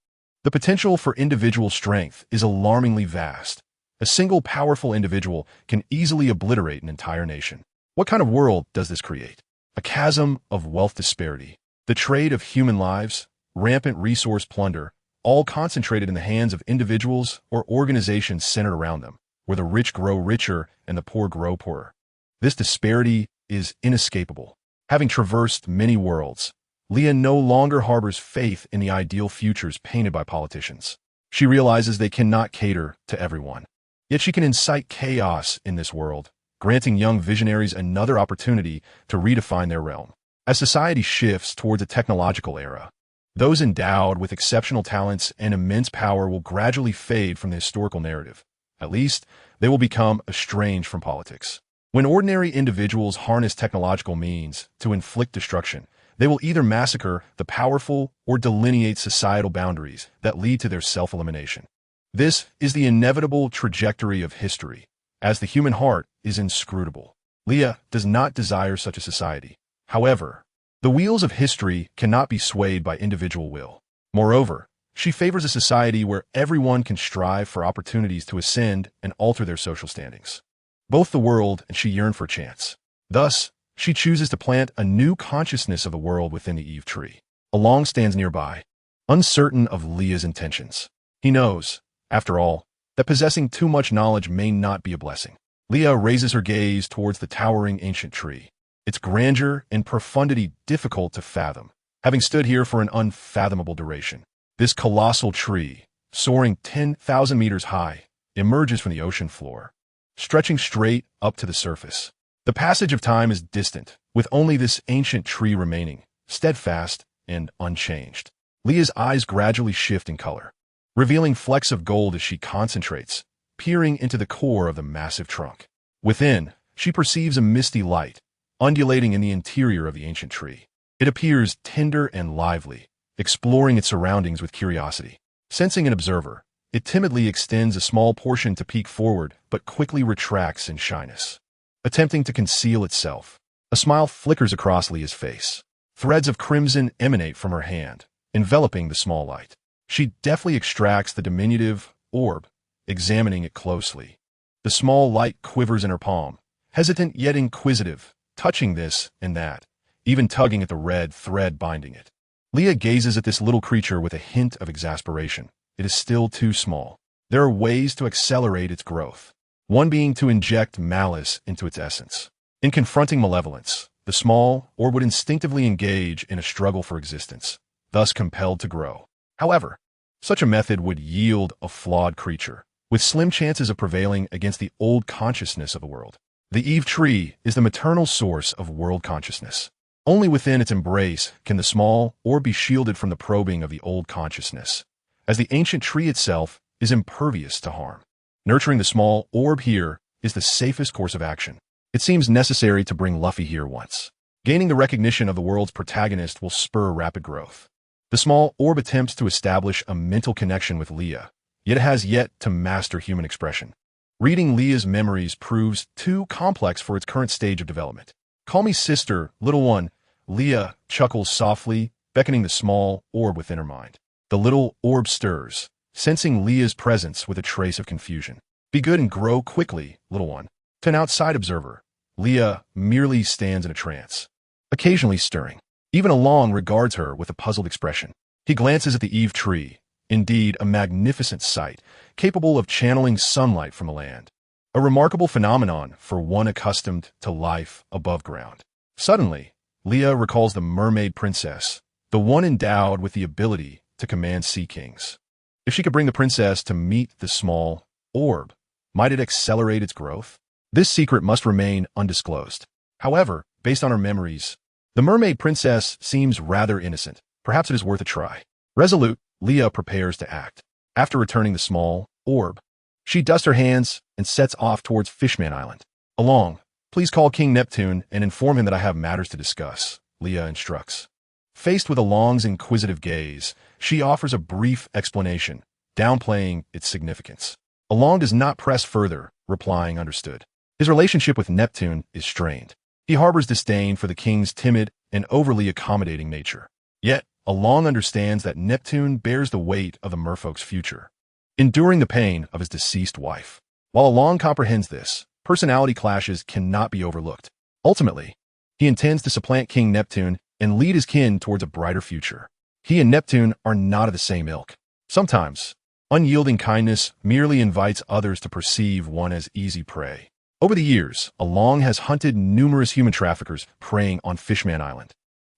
the potential for individual strength is alarmingly vast. A single powerful individual can easily obliterate an entire nation. What kind of world does this create? A chasm of wealth disparity, the trade of human lives, rampant resource plunder, all concentrated in the hands of individuals or organizations centered around them, where the rich grow richer and the poor grow poorer. This disparity is inescapable. Having traversed many worlds, Leah no longer harbors faith in the ideal futures painted by politicians. She realizes they cannot cater to everyone. Yet she can incite chaos in this world, granting young visionaries another opportunity to redefine their realm. As society shifts towards a technological era, those endowed with exceptional talents and immense power will gradually fade from the historical narrative. At least, they will become estranged from politics. When ordinary individuals harness technological means to inflict destruction, they will either massacre the powerful or delineate societal boundaries that lead to their self-elimination. This is the inevitable trajectory of history, as the human heart is inscrutable. Leah does not desire such a society. However, the wheels of history cannot be swayed by individual will. Moreover, she favors a society where everyone can strive for opportunities to ascend and alter their social standings. Both the world and she yearn for a chance. Thus, she chooses to plant a new consciousness of the world within the Eve tree. Along stands nearby, uncertain of Leah's intentions. He knows, after all, that possessing too much knowledge may not be a blessing. Leah raises her gaze towards the towering ancient tree, its grandeur and profundity difficult to fathom. Having stood here for an unfathomable duration, This colossal tree, soaring 10,000 meters high, emerges from the ocean floor, stretching straight up to the surface. The passage of time is distant, with only this ancient tree remaining, steadfast and unchanged. Leah's eyes gradually shift in color, revealing flecks of gold as she concentrates, peering into the core of the massive trunk. Within, she perceives a misty light, undulating in the interior of the ancient tree. It appears tender and lively, exploring its surroundings with curiosity. Sensing an observer, it timidly extends a small portion to peek forward, but quickly retracts in shyness, attempting to conceal itself. A smile flickers across Leah's face. Threads of crimson emanate from her hand, enveloping the small light. She deftly extracts the diminutive orb, examining it closely. The small light quivers in her palm, hesitant yet inquisitive, touching this and that, even tugging at the red thread binding it. Leah gazes at this little creature with a hint of exasperation. It is still too small. There are ways to accelerate its growth, one being to inject malice into its essence. In confronting malevolence, the small orb would instinctively engage in a struggle for existence, thus compelled to grow. However, such a method would yield a flawed creature, with slim chances of prevailing against the old consciousness of the world. The Eve tree is the maternal source of world consciousness. Only within its embrace can the small orb be shielded from the probing of the old consciousness, as the ancient tree itself is impervious to harm. Nurturing the small orb here is the safest course of action. It seems necessary to bring Luffy here once. Gaining the recognition of the world's protagonist will spur rapid growth. The small orb attempts to establish a mental connection with Leah, yet it has yet to master human expression. Reading Leah's memories proves too complex for its current stage of development. "Call me sister, little one," Leah chuckles softly, beckoning the small orb within her mind. The little orb stirs, sensing Leah's presence with a trace of confusion. "Be good and grow quickly, little one." To an outside observer, Leah merely stands in a trance, occasionally stirring. Even Along regards her with a puzzled expression. He glances at the Eve tree, indeed a magnificent sight, capable of channeling sunlight from the land. A remarkable phenomenon for one accustomed to life above ground. Suddenly, Leah recalls the mermaid princess, the one endowed with the ability to command sea kings. If she could bring the princess to meet the small orb, might it accelerate its growth? This secret must remain undisclosed. However, based on her memories, the mermaid princess seems rather innocent. Perhaps it is worth a try. Resolute, Leah prepares to act. After returning the small orb, she dusts her hands and sets off towards Fishman Island. "Along, please call King Neptune and inform him that I have matters to discuss," Leah instructs. Faced with Along's inquisitive gaze, she offers a brief explanation, downplaying its significance. Along does not press further, replying understood. His relationship with Neptune is strained. He harbors disdain for the king's timid and overly accommodating nature. Yet, Along understands that Neptune bears the weight of the merfolk's future, enduring the pain of his deceased wife. While Along comprehends this, personality clashes cannot be overlooked. Ultimately, he intends to supplant King Neptune and lead his kin towards a brighter future. He and Neptune are not of the same ilk. Sometimes, unyielding kindness merely invites others to perceive one as easy prey. Over the years, Along has hunted numerous human traffickers preying on Fishman Island,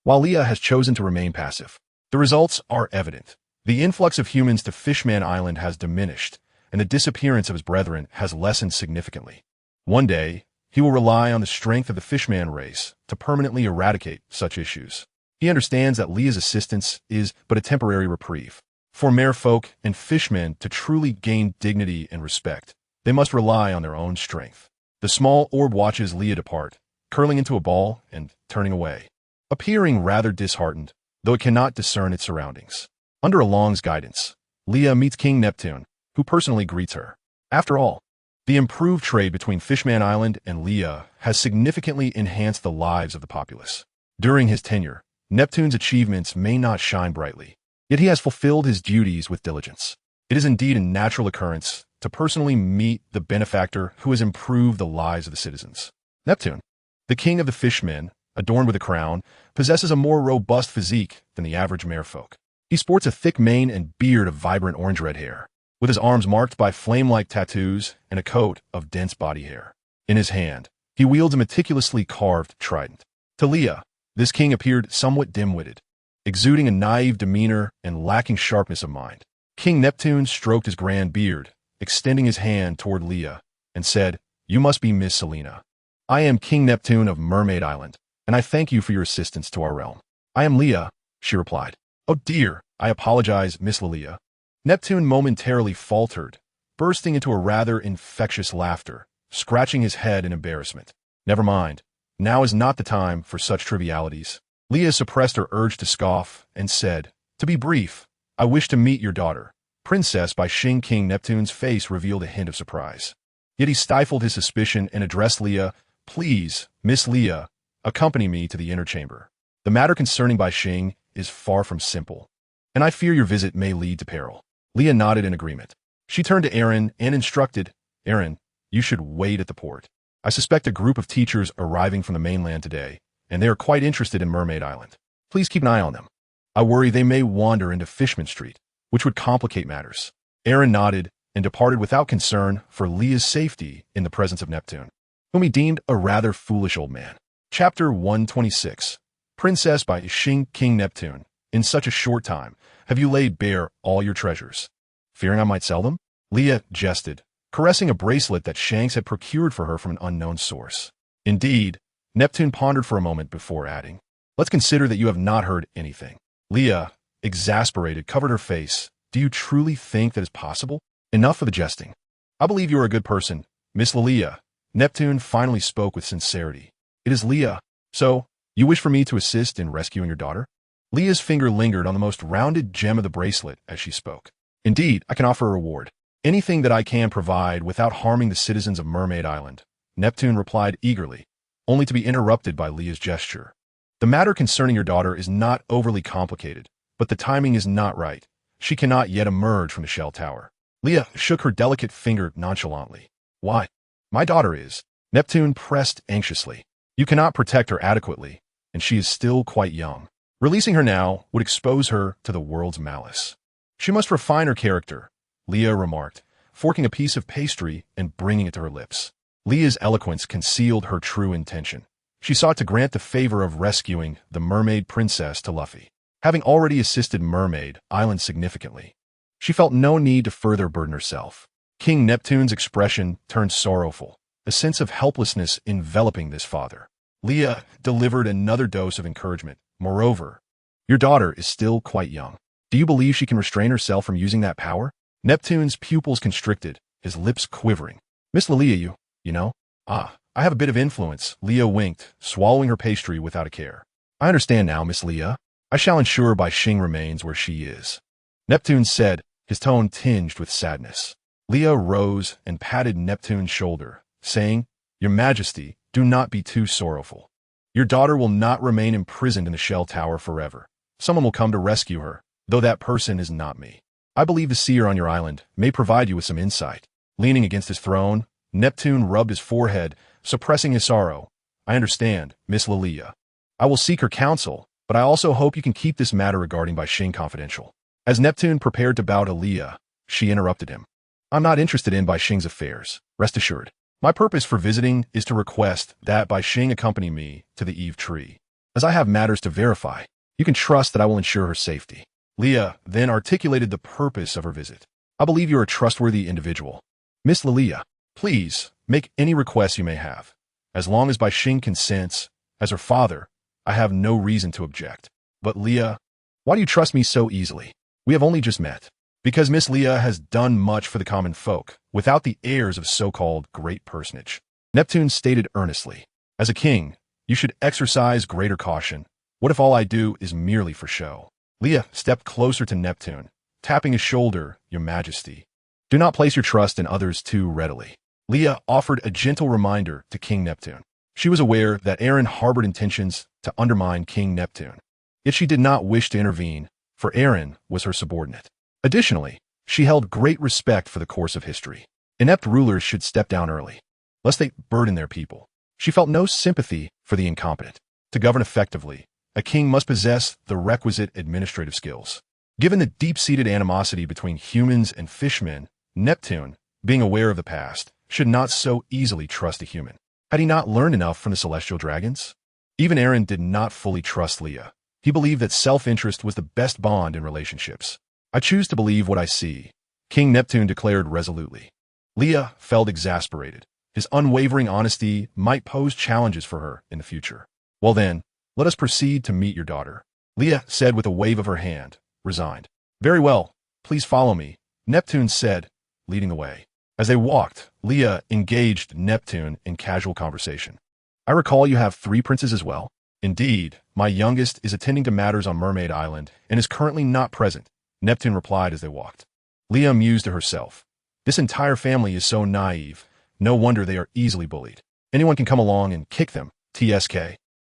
while Leah has chosen to remain passive. The results are evident. The influx of humans to Fishman Island has diminished, and the disappearance of his brethren has lessened significantly. One day, he will rely on the strength of the Fishman race to permanently eradicate such issues. He understands that Leah's assistance is but a temporary reprieve. For merfolk and fishmen to truly gain dignity and respect, they must rely on their own strength. The small orb watches Leah depart, curling into a ball and turning away, appearing rather disheartened, though it cannot discern its surroundings. Under Along's guidance, Leah meets King Neptune, who personally greets her. After all, the improved trade between Fishman Island and Leah has significantly enhanced the lives of the populace. During his tenure, Neptune's achievements may not shine brightly, yet he has fulfilled his duties with diligence. It is indeed a natural occurrence to personally meet the benefactor who has improved the lives of the citizens. Neptune, the king of the fishmen, adorned with a crown, possesses a more robust physique than the average merfolk. He sports a thick mane and beard of vibrant orange-red hair, with his arms marked by flame-like tattoos and a coat of dense body hair. In his hand, he wields a meticulously carved trident. To Leah, this king appeared somewhat dim-witted. exuding a naive demeanor and lacking sharpness of mind. King Neptune stroked his grand beard, extending his hand toward Leah, and said, "You must be Miss Selena. I am King Neptune of Mermaid Island, and I thank you for your assistance to our realm." "I am Leah," she replied. "Oh dear, I apologize, Miss Leah." Neptune momentarily faltered, bursting into a rather infectious laughter, scratching his head in embarrassment. "Never mind. Now is not the time for such trivialities." Leah suppressed her urge to scoff and said, "To be brief, I wish to meet your daughter, Princess." By Shing. King Neptune's face revealed a hint of surprise. Yet he stifled his suspicion and addressed Leah, "Please, Miss Leah, accompany me to the inner chamber. The matter concerning Bai Shing is far from simple, and I fear your visit may lead to peril." Leah nodded in agreement. She turned to Aaron and instructed, "Aaron, you should wait at the port. I suspect a group of teachers arriving from the mainland today, and they are quite interested in Mermaid Island. Please keep an eye on them. I worry they may wander into Fishman Street, which would complicate matters." Aaron nodded and departed without concern for Leah's safety in the presence of Neptune, whom he deemed a rather foolish old man. Chapter 126. Princess by Shing. King Neptune, in such a short time, have you laid bare all your treasures? Fearing I might sell them? Leah jested, caressing a bracelet that Shanks had procured for her from an unknown source. Indeed, Neptune pondered for a moment before adding, "Let's consider that you have not heard anything." Leah, exasperated, covered her face. "Do you truly think that is possible? Enough of the jesting. I believe you are a good person, Miss Leah." Neptune finally spoke with sincerity. "It is Leah. So, you wish for me to assist in rescuing your daughter?" Leah's finger lingered on the most rounded gem of the bracelet as she spoke. "Indeed, I can offer a reward. Anything that I can provide without harming the citizens of Mermaid Island," Neptune replied eagerly, only to be interrupted by Leah's gesture. "The matter concerning your daughter is not overly complicated, but the timing is not right. She cannot yet emerge from the shell tower." Leah shook her delicate finger nonchalantly. "Why? My daughter is." Neptune pressed anxiously. "You cannot protect her adequately, and she is still quite young. Releasing her now would expose her to the world's malice." "She must refine her character," Leah remarked, forking a piece of pastry and bringing it to her lips. Leah's eloquence concealed her true intention. She sought to grant the favor of rescuing the mermaid princess to Luffy. Having already assisted Mermaid Island significantly, she felt no need to further burden herself. King Neptune's expression turned sorrowful, a sense of helplessness enveloping this father. Leah delivered another dose of encouragement. "Moreover, your daughter is still quite young. Do you believe she can restrain herself from using that power?" Neptune's pupils constricted, his lips quivering. "Miss Leah, you know? Ah, I have a bit of influence." Leah winked, swallowing her pastry without a care. "I understand now, Miss Leah. I shall ensure Bai Shing remains where she is," Neptune said, his tone tinged with sadness. Leah rose and patted Neptune's shoulder, saying, "Your Majesty, do not be too sorrowful. Your daughter will not remain imprisoned in the shell tower forever. Someone will come to rescue her, though that person is not me. I believe the seer on your island may provide you with some insight." Leaning against his throne, Neptune rubbed his forehead, suppressing his sorrow. "I understand, Miss Leah. I will seek her counsel, but I also hope you can keep this matter regarding Bai Shing confidential." As Neptune prepared to bow to Leah, she interrupted him. "I'm not interested in Bai Shing's affairs, rest assured. My purpose for visiting is to request that Bai Shing accompany me to the Eve Tree. As I have matters to verify, you can trust that I will ensure her safety." Leah then articulated the purpose of her visit. "I believe you are a trustworthy individual. Miss Leah, please make any requests you may have. As long as Bai Shing consents, as her father, I have no reason to object." "But Leah, why do you trust me so easily? We have only just met." "Because Miss Leah has done much for the common folk, without the airs of so-called great personage," Neptune stated earnestly. "As a king, you should exercise greater caution. What if all I do is merely for show?" Leah stepped closer to Neptune, tapping his shoulder. "Your Majesty, do not place your trust in others too readily." Leah offered a gentle reminder to King Neptune. She was aware that Aaron harbored intentions to undermine King Neptune, yet she did not wish to intervene, for Aaron was her subordinate. Additionally, she held great respect for the course of history. Inept rulers should step down early, lest they burden their people. She felt no sympathy for the incompetent. To govern effectively, a king must possess the requisite administrative skills. Given the deep-seated animosity between humans and fishmen, Neptune, being aware of the past, should not so easily trust a human. Had he not learned enough from the celestial dragons? Even Aaron did not fully trust Leah. He believed that self-interest was the best bond in relationships. I choose to believe what I see, King Neptune declared resolutely. Leah felt exasperated. His unwavering honesty might pose challenges for her in the future. Well then, let us proceed to meet your daughter, Leah said with a wave of her hand, resigned. Very well, please follow me, Neptune said, leading the way. As they walked, Leah engaged Neptune in casual conversation. I recall you have 3 princes as well. Indeed, my youngest is attending to matters on Mermaid Island and is currently not present, Neptune replied as they walked. Leah mused to herself. This entire family is so naive. No wonder they are easily bullied. Anyone can come along and kick them, TSK.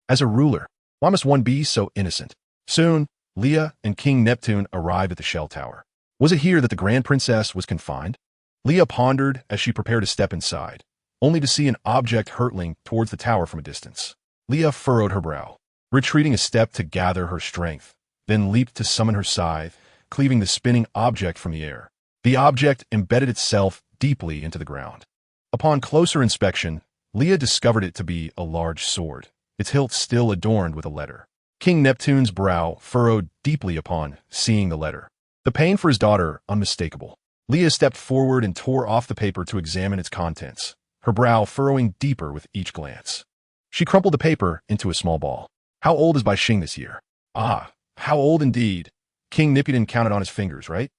As a ruler, why must one be so innocent? Soon, Leah and King Neptune arrived at the Shell Tower. Was it here that the Grand Princess was confined? Leah pondered as she prepared to step inside, only to see an object hurtling towards the tower from a distance. Leah furrowed her brow, retreating a step to gather her strength, then leaped to summon her scythe, cleaving the spinning object from the air. The object embedded itself deeply into the ground. Upon closer inspection, Leah discovered it to be a large sword, its hilt still adorned with a letter. King Neptune's brow furrowed deeply upon seeing the letter. The pain for his daughter unmistakable. Leah stepped forward and tore off the paper to examine its contents, her brow furrowing deeper with each glance. She crumpled the paper into a small ball. How old is Bai Xing this year? Ah, how old indeed. King Nippuden counted on his fingers, right?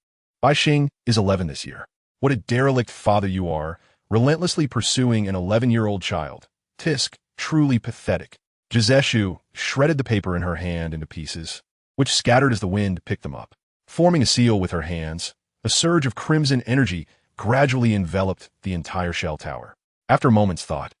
Bai Xing is 11 this year. What a derelict father you are, relentlessly pursuing an 11-year-old child. Tisk, truly pathetic. Jizeshu shredded the paper in her hand into pieces, which scattered as the wind picked them up. Forming a seal with her hands, a surge of crimson energy gradually enveloped the entire Shell Tower. After a moment's thought,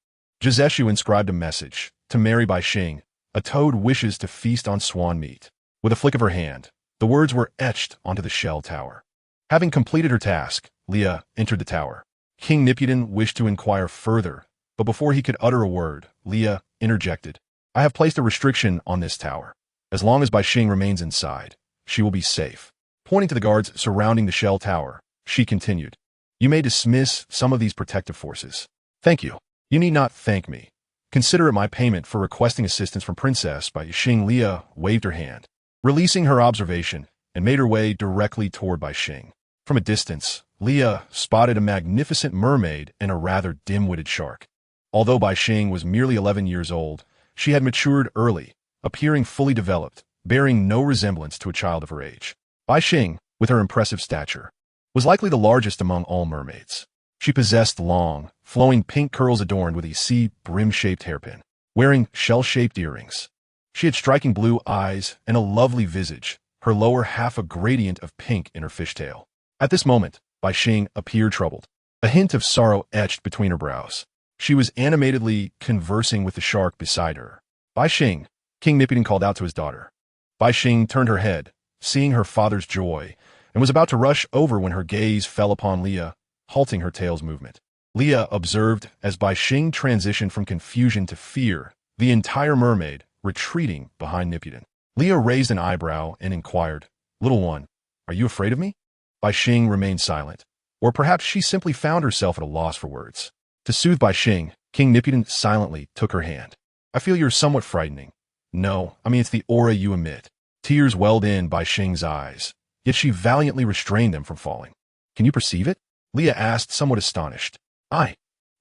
Jizeshu inscribed a message to Mary Bai Xing. A toad wishes to feast on swan meat. With a flick of her hand, the words were etched onto the Shell Tower. Having completed her task, Leah entered the tower. King Nippuden wished to inquire further, but before he could utter a word, Leah interjected. I have placed a restriction on this tower. As long as Bai Xing remains inside, she will be safe. Pointing to the guards surrounding the Shell Tower, she continued. You may dismiss some of these protective forces. Thank you. You need not thank me. Consider it my payment for requesting assistance from Princess Bai Xing. Leah waved her hand, releasing her observation, and made her way directly toward Bai Xing. From a distance, Leah spotted a magnificent mermaid and a rather dim-witted shark. Although Bai Xing was merely 11 years old, she had matured early, appearing fully developed, bearing no resemblance to a child of her age. Bai Xing, with her impressive stature, was likely the largest among all mermaids. She possessed long, flowing pink curls adorned with a sea brim-shaped hairpin, wearing shell-shaped earrings. She had striking blue eyes and a lovely visage, her lower half a gradient of pink in her fishtail. At this moment, Bai Xing appeared troubled, a hint of sorrow etched between her brows. She was animatedly conversing with the shark beside her. Bai Xing, King Nippuden called out to his daughter. Bai Xing turned her head, seeing her father's joy, and was about to rush over when her gaze fell upon Leah, halting her tail's movement. Leah observed as Bai Xing transitioned from confusion to fear, the entire mermaid retreating behind Nippuden. Leah raised an eyebrow and inquired, Little one, are you afraid of me? Bai Xing remained silent, or perhaps she simply found herself at a loss for words. To soothe Bai Xing, King Nippuden silently took her hand. I feel you're somewhat frightening. No, I mean it's the aura you emit. Tears welled in Bai Xing's eyes, yet she valiantly restrained them from falling. Can you perceive it? Leah asked, somewhat astonished. I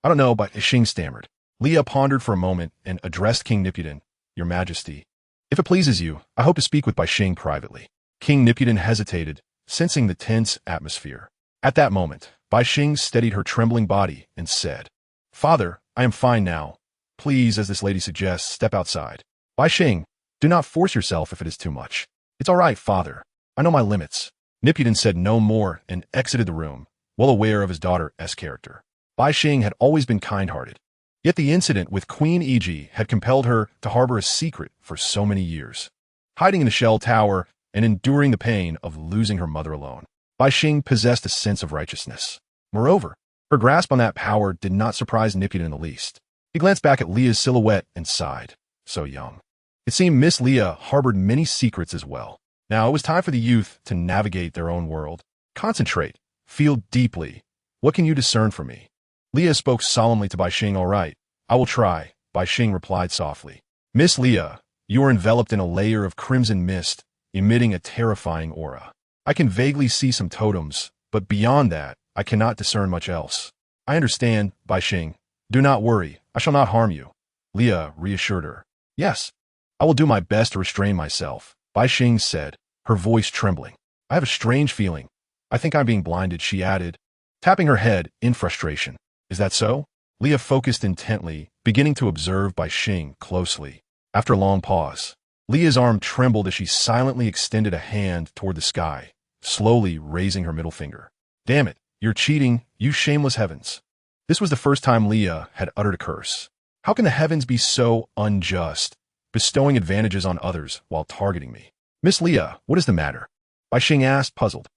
don't know, Bai Xing stammered. Leah pondered for a moment and addressed King Nippuden. Your Majesty, if it pleases you, I hope to speak with Bai Xing privately. King Nippuden hesitated, sensing the tense atmosphere. At that moment, Bai Xing steadied her trembling body and said, Father, I am fine now. Please, as this lady suggests, step outside. Bai Xing, do not force yourself if it is too much. It's all right, Father. I know my limits. Nippuden said no more and exited the room, well aware of his daughter's character. Bai Xing had always been kind-hearted, yet the incident with Queen Iji had compelled her to harbor a secret for so many years, hiding in the Shell Tower and enduring the pain of losing her mother alone. Bai Xing possessed a sense of righteousness. Moreover, her grasp on that power did not surprise Nippuden in the least. He glanced back at Leah's silhouette and sighed. So young. It seemed Miss Leah harbored many secrets as well. Now it was time for the youth to navigate their own world. Concentrate. Feel deeply. What can you discern for me? Leah spoke solemnly to Bai Xing. All right, I will try, Bai Xing replied softly. Miss Leah, You are enveloped in a layer of crimson mist, emitting a terrifying aura. I can vaguely see some totems, but beyond that, I cannot discern much else. I understand, Bai Xing. Do not worry, I shall not harm you. Leah reassured her. Yes, I will do my best to restrain myself, Bai Xing said, her voice trembling. I have a strange feeling. I think I'm being blinded, she added, tapping her head in frustration. Is that so? Leah focused intently, beginning to observe Bai Xing closely. After a long pause, Leah's arm trembled as she silently extended a hand toward the sky, slowly raising her middle finger. Damn it, you're cheating, you shameless heavens. This was the first time Leah had uttered a curse. How can the heavens be so unjust, bestowing advantages on others while targeting me? Miss Leah, what is the matter? Bai Xing asked, puzzled.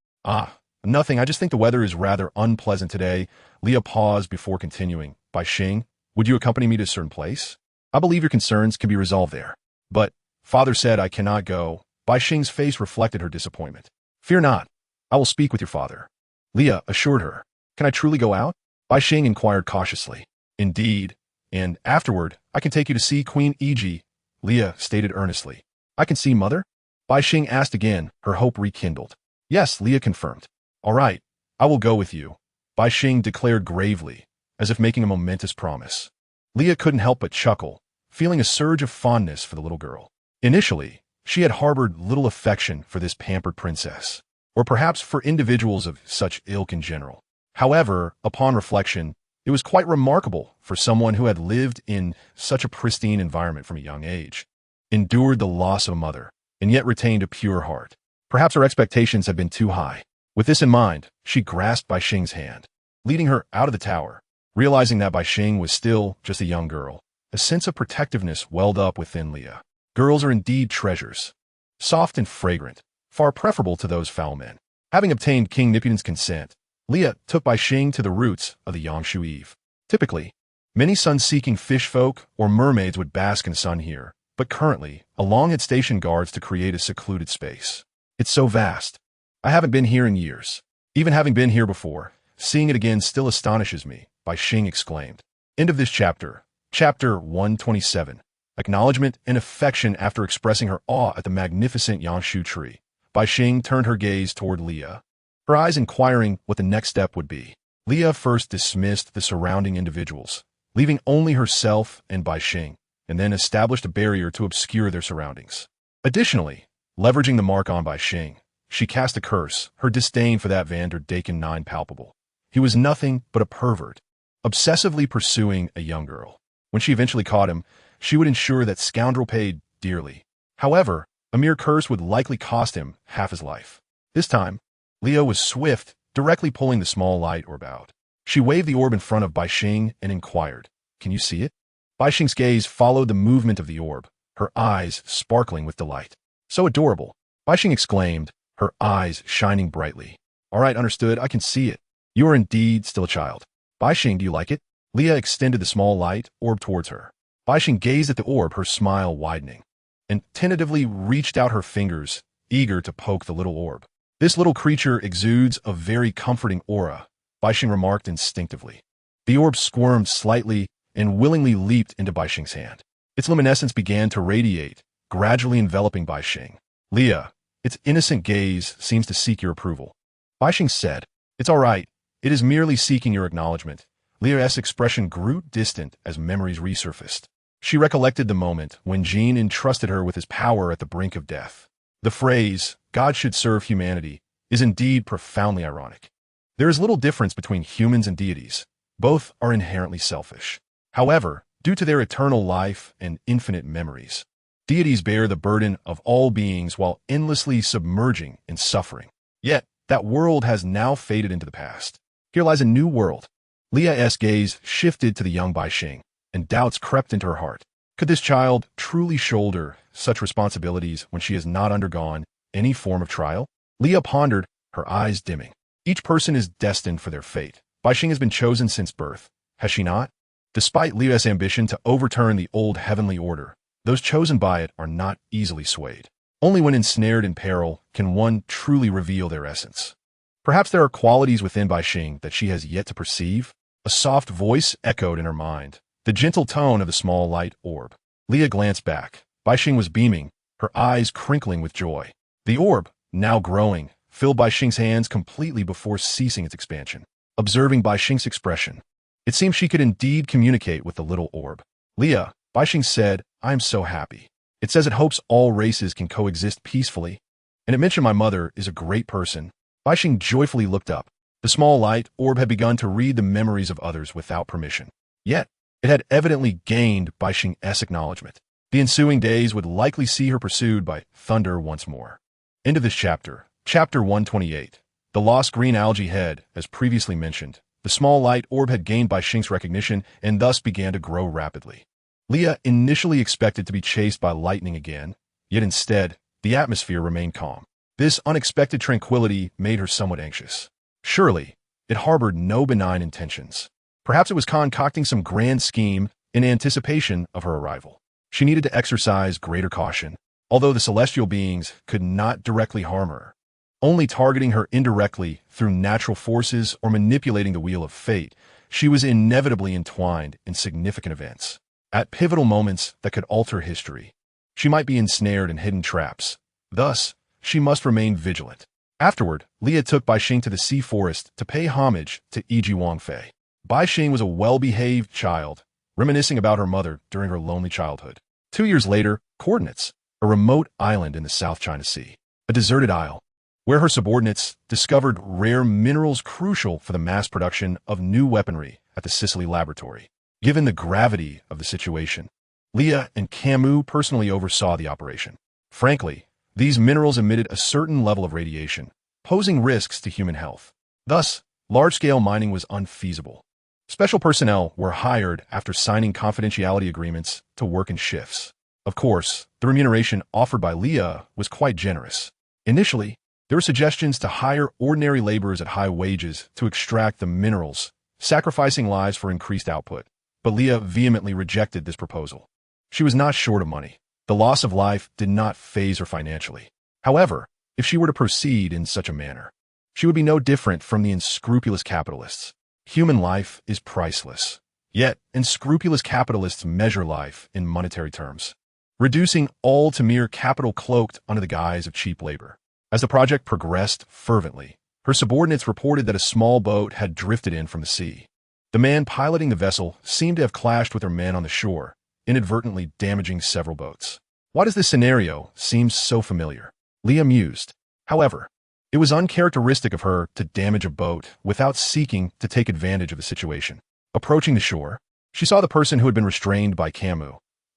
Nothing, I just think the weather is rather unpleasant today. Leah paused before continuing. Bai Xing, would you accompany me to a certain place? I believe your concerns can be resolved there. But, father said I cannot go. Bai Xing's face reflected her disappointment. Fear not, I will speak with your father. Leah assured her. Can I truly go out? Bai Xing inquired cautiously. Indeed, and afterward, I can take you to see Queen Iji, Leah stated earnestly. I can see mother? Bai Xing asked again, her hope rekindled. Yes, Leah confirmed. All right, I will go with you, Bai Xing declared gravely, as if making a momentous promise. Leah couldn't help but chuckle, feeling a surge of fondness for the little girl. Initially, she had harbored little affection for this pampered princess, or perhaps for individuals of such ilk in general. However, upon reflection, it was quite remarkable for someone who had lived in such a pristine environment from a young age, endured the loss of a mother, and yet retained a pure heart. Perhaps her expectations had been too high. With this in mind, she grasped Bai Xing's hand, leading her out of the tower. Realizing that Bai Xing was still just a young girl, a sense of protectiveness welled up within Leah. Girls are indeed treasures, soft and fragrant, far preferable to those foul men. Having obtained King Nipuden's consent, Leah took Bai Xing to the roots of the Yangshu Eve. Typically, many sun-seeking fish folk or mermaids would bask in the sun here, but currently, Along had stationed guards to create a secluded space. It's so vast. I haven't been here in years. Even having been here before, seeing it again still astonishes me, Bai Xing exclaimed. End of this chapter. Chapter 127. Acknowledgement and affection after expressing her awe at the magnificent Yangshu tree. Bai Xing turned her gaze toward Leah, her eyes inquiring what the next step would be. Leah first dismissed the surrounding individuals, leaving only herself and Bai Xing, and then established a barrier to obscure their surroundings. Additionally, leveraging the mark on Bai Xing, she cast a curse, her disdain for that Vander Daken 9 palpable. He was nothing but a pervert, obsessively pursuing a young girl. When she eventually caught him, she would ensure that scoundrel paid dearly. However, a mere curse would likely cost him half his life. This time, Leah was swift, directly pulling the small light orb out. She waved the orb in front of Bai Xing and inquired, "Can you see it?" Bai Xing's gaze followed the movement of the orb, her eyes sparkling with delight. "So adorable," Bai Xing exclaimed, her eyes shining brightly. "All right, understood, I can see it. You are indeed still a child. Bai Xing, do you like it?" Leah extended the small light orb towards her. Bai Xing gazed at the orb, her smile widening, and tentatively reached out her fingers, eager to poke the little orb. "This little creature exudes a very comforting aura," Bai Xing remarked instinctively. The orb squirmed slightly and willingly leaped into Bai Xing's hand. Its luminescence began to radiate, gradually enveloping Bai Xing. "Leah, its innocent gaze seems to seek your approval." Bai Xing said, "It's all right. It is merely seeking your acknowledgement." Leah's expression grew distant as memories resurfaced. She recollected the moment when Jin entrusted her with his power at the brink of death. The phrase, "God should serve humanity," is indeed profoundly ironic. There is little difference between humans and deities. Both are inherently selfish. However, due to their eternal life and infinite memories, deities bear the burden of all beings while endlessly submerging in suffering. Yet, that world has now faded into the past. Here lies a new world. Leah's gaze shifted to the young Bai Xing, and doubts crept into her heart. Could this child truly shoulder such responsibilities when she has not undergone any form of trial? Leah pondered, her eyes dimming. Each person is destined for their fate. Bai Xing has been chosen since birth, has she not? Despite Leah's ambition to overturn the old heavenly order, those chosen by it are not easily swayed. Only when ensnared in peril can one truly reveal their essence. Perhaps there are qualities within Bai Xing that she has yet to perceive. A soft voice echoed in her mind, the gentle tone of the small light orb. Leah glanced back. Baixing was beaming, her eyes crinkling with joy. The orb, now growing, filled Baixing's hands completely before ceasing its expansion. Observing Baixing's expression, it seemed she could indeed communicate with the little orb. Leah, Baixing said, I am so happy. It says it hopes all races can coexist peacefully, and it mentioned my mother is a great person. Baixing joyfully looked up. The small light orb had begun to read the memories of others without permission. Yet, it had evidently gained Baixing's acknowledgement. The ensuing days would likely see her pursued by thunder once more. End of this chapter. Chapter 128. The lost green algae head, as previously mentioned. The small light orb had gained Baixing's recognition and thus began to grow rapidly. Leah initially expected to be chased by lightning again, yet instead, the atmosphere remained calm. This unexpected tranquility made her somewhat anxious. Surely, it harbored no benign intentions. Perhaps it was concocting some grand scheme in anticipation of her arrival. She needed to exercise greater caution, although the celestial beings could not directly harm her. Only targeting her indirectly through natural forces or manipulating the wheel of fate, she was inevitably entwined in significant events. At pivotal moments that could alter history, she might be ensnared in hidden traps. Thus, she must remain vigilant. Afterward, Leah took Baixing to the sea forest to pay homage to E.G. Wangfei. Baixing was a well-behaved child, reminiscing about her mother during her lonely childhood. 2 years later, Coordinates, a remote island in the South China Sea, a deserted isle, where her subordinates discovered rare minerals crucial for the mass production of new weaponry at the Sicily laboratory. Given the gravity of the situation, Leah and Camus personally oversaw the operation. Frankly, these minerals emitted a certain level of radiation, posing risks to human health. Thus, large-scale mining was unfeasible. Special personnel were hired after signing confidentiality agreements to work in shifts. Of course, the remuneration offered by Leah was quite generous. Initially, there were suggestions to hire ordinary laborers at high wages to extract the minerals, sacrificing lives for increased output. But Leah vehemently rejected this proposal. She was not short of money. The loss of life did not faze her financially. However, if she were to proceed in such a manner, she would be no different from the unscrupulous capitalists. Human life is priceless. Yet, unscrupulous capitalists measure life in monetary terms, reducing all to mere capital cloaked under the guise of cheap labor. As the project progressed fervently, her subordinates reported that a small boat had drifted in from the sea. The man piloting the vessel seemed to have clashed with her men on the shore, inadvertently damaging several boats. Why does this scenario seem so familiar? Leah mused. However, it was uncharacteristic of her to damage a boat without seeking to take advantage of the situation. Approaching the shore, she saw the person who had been restrained by Camus,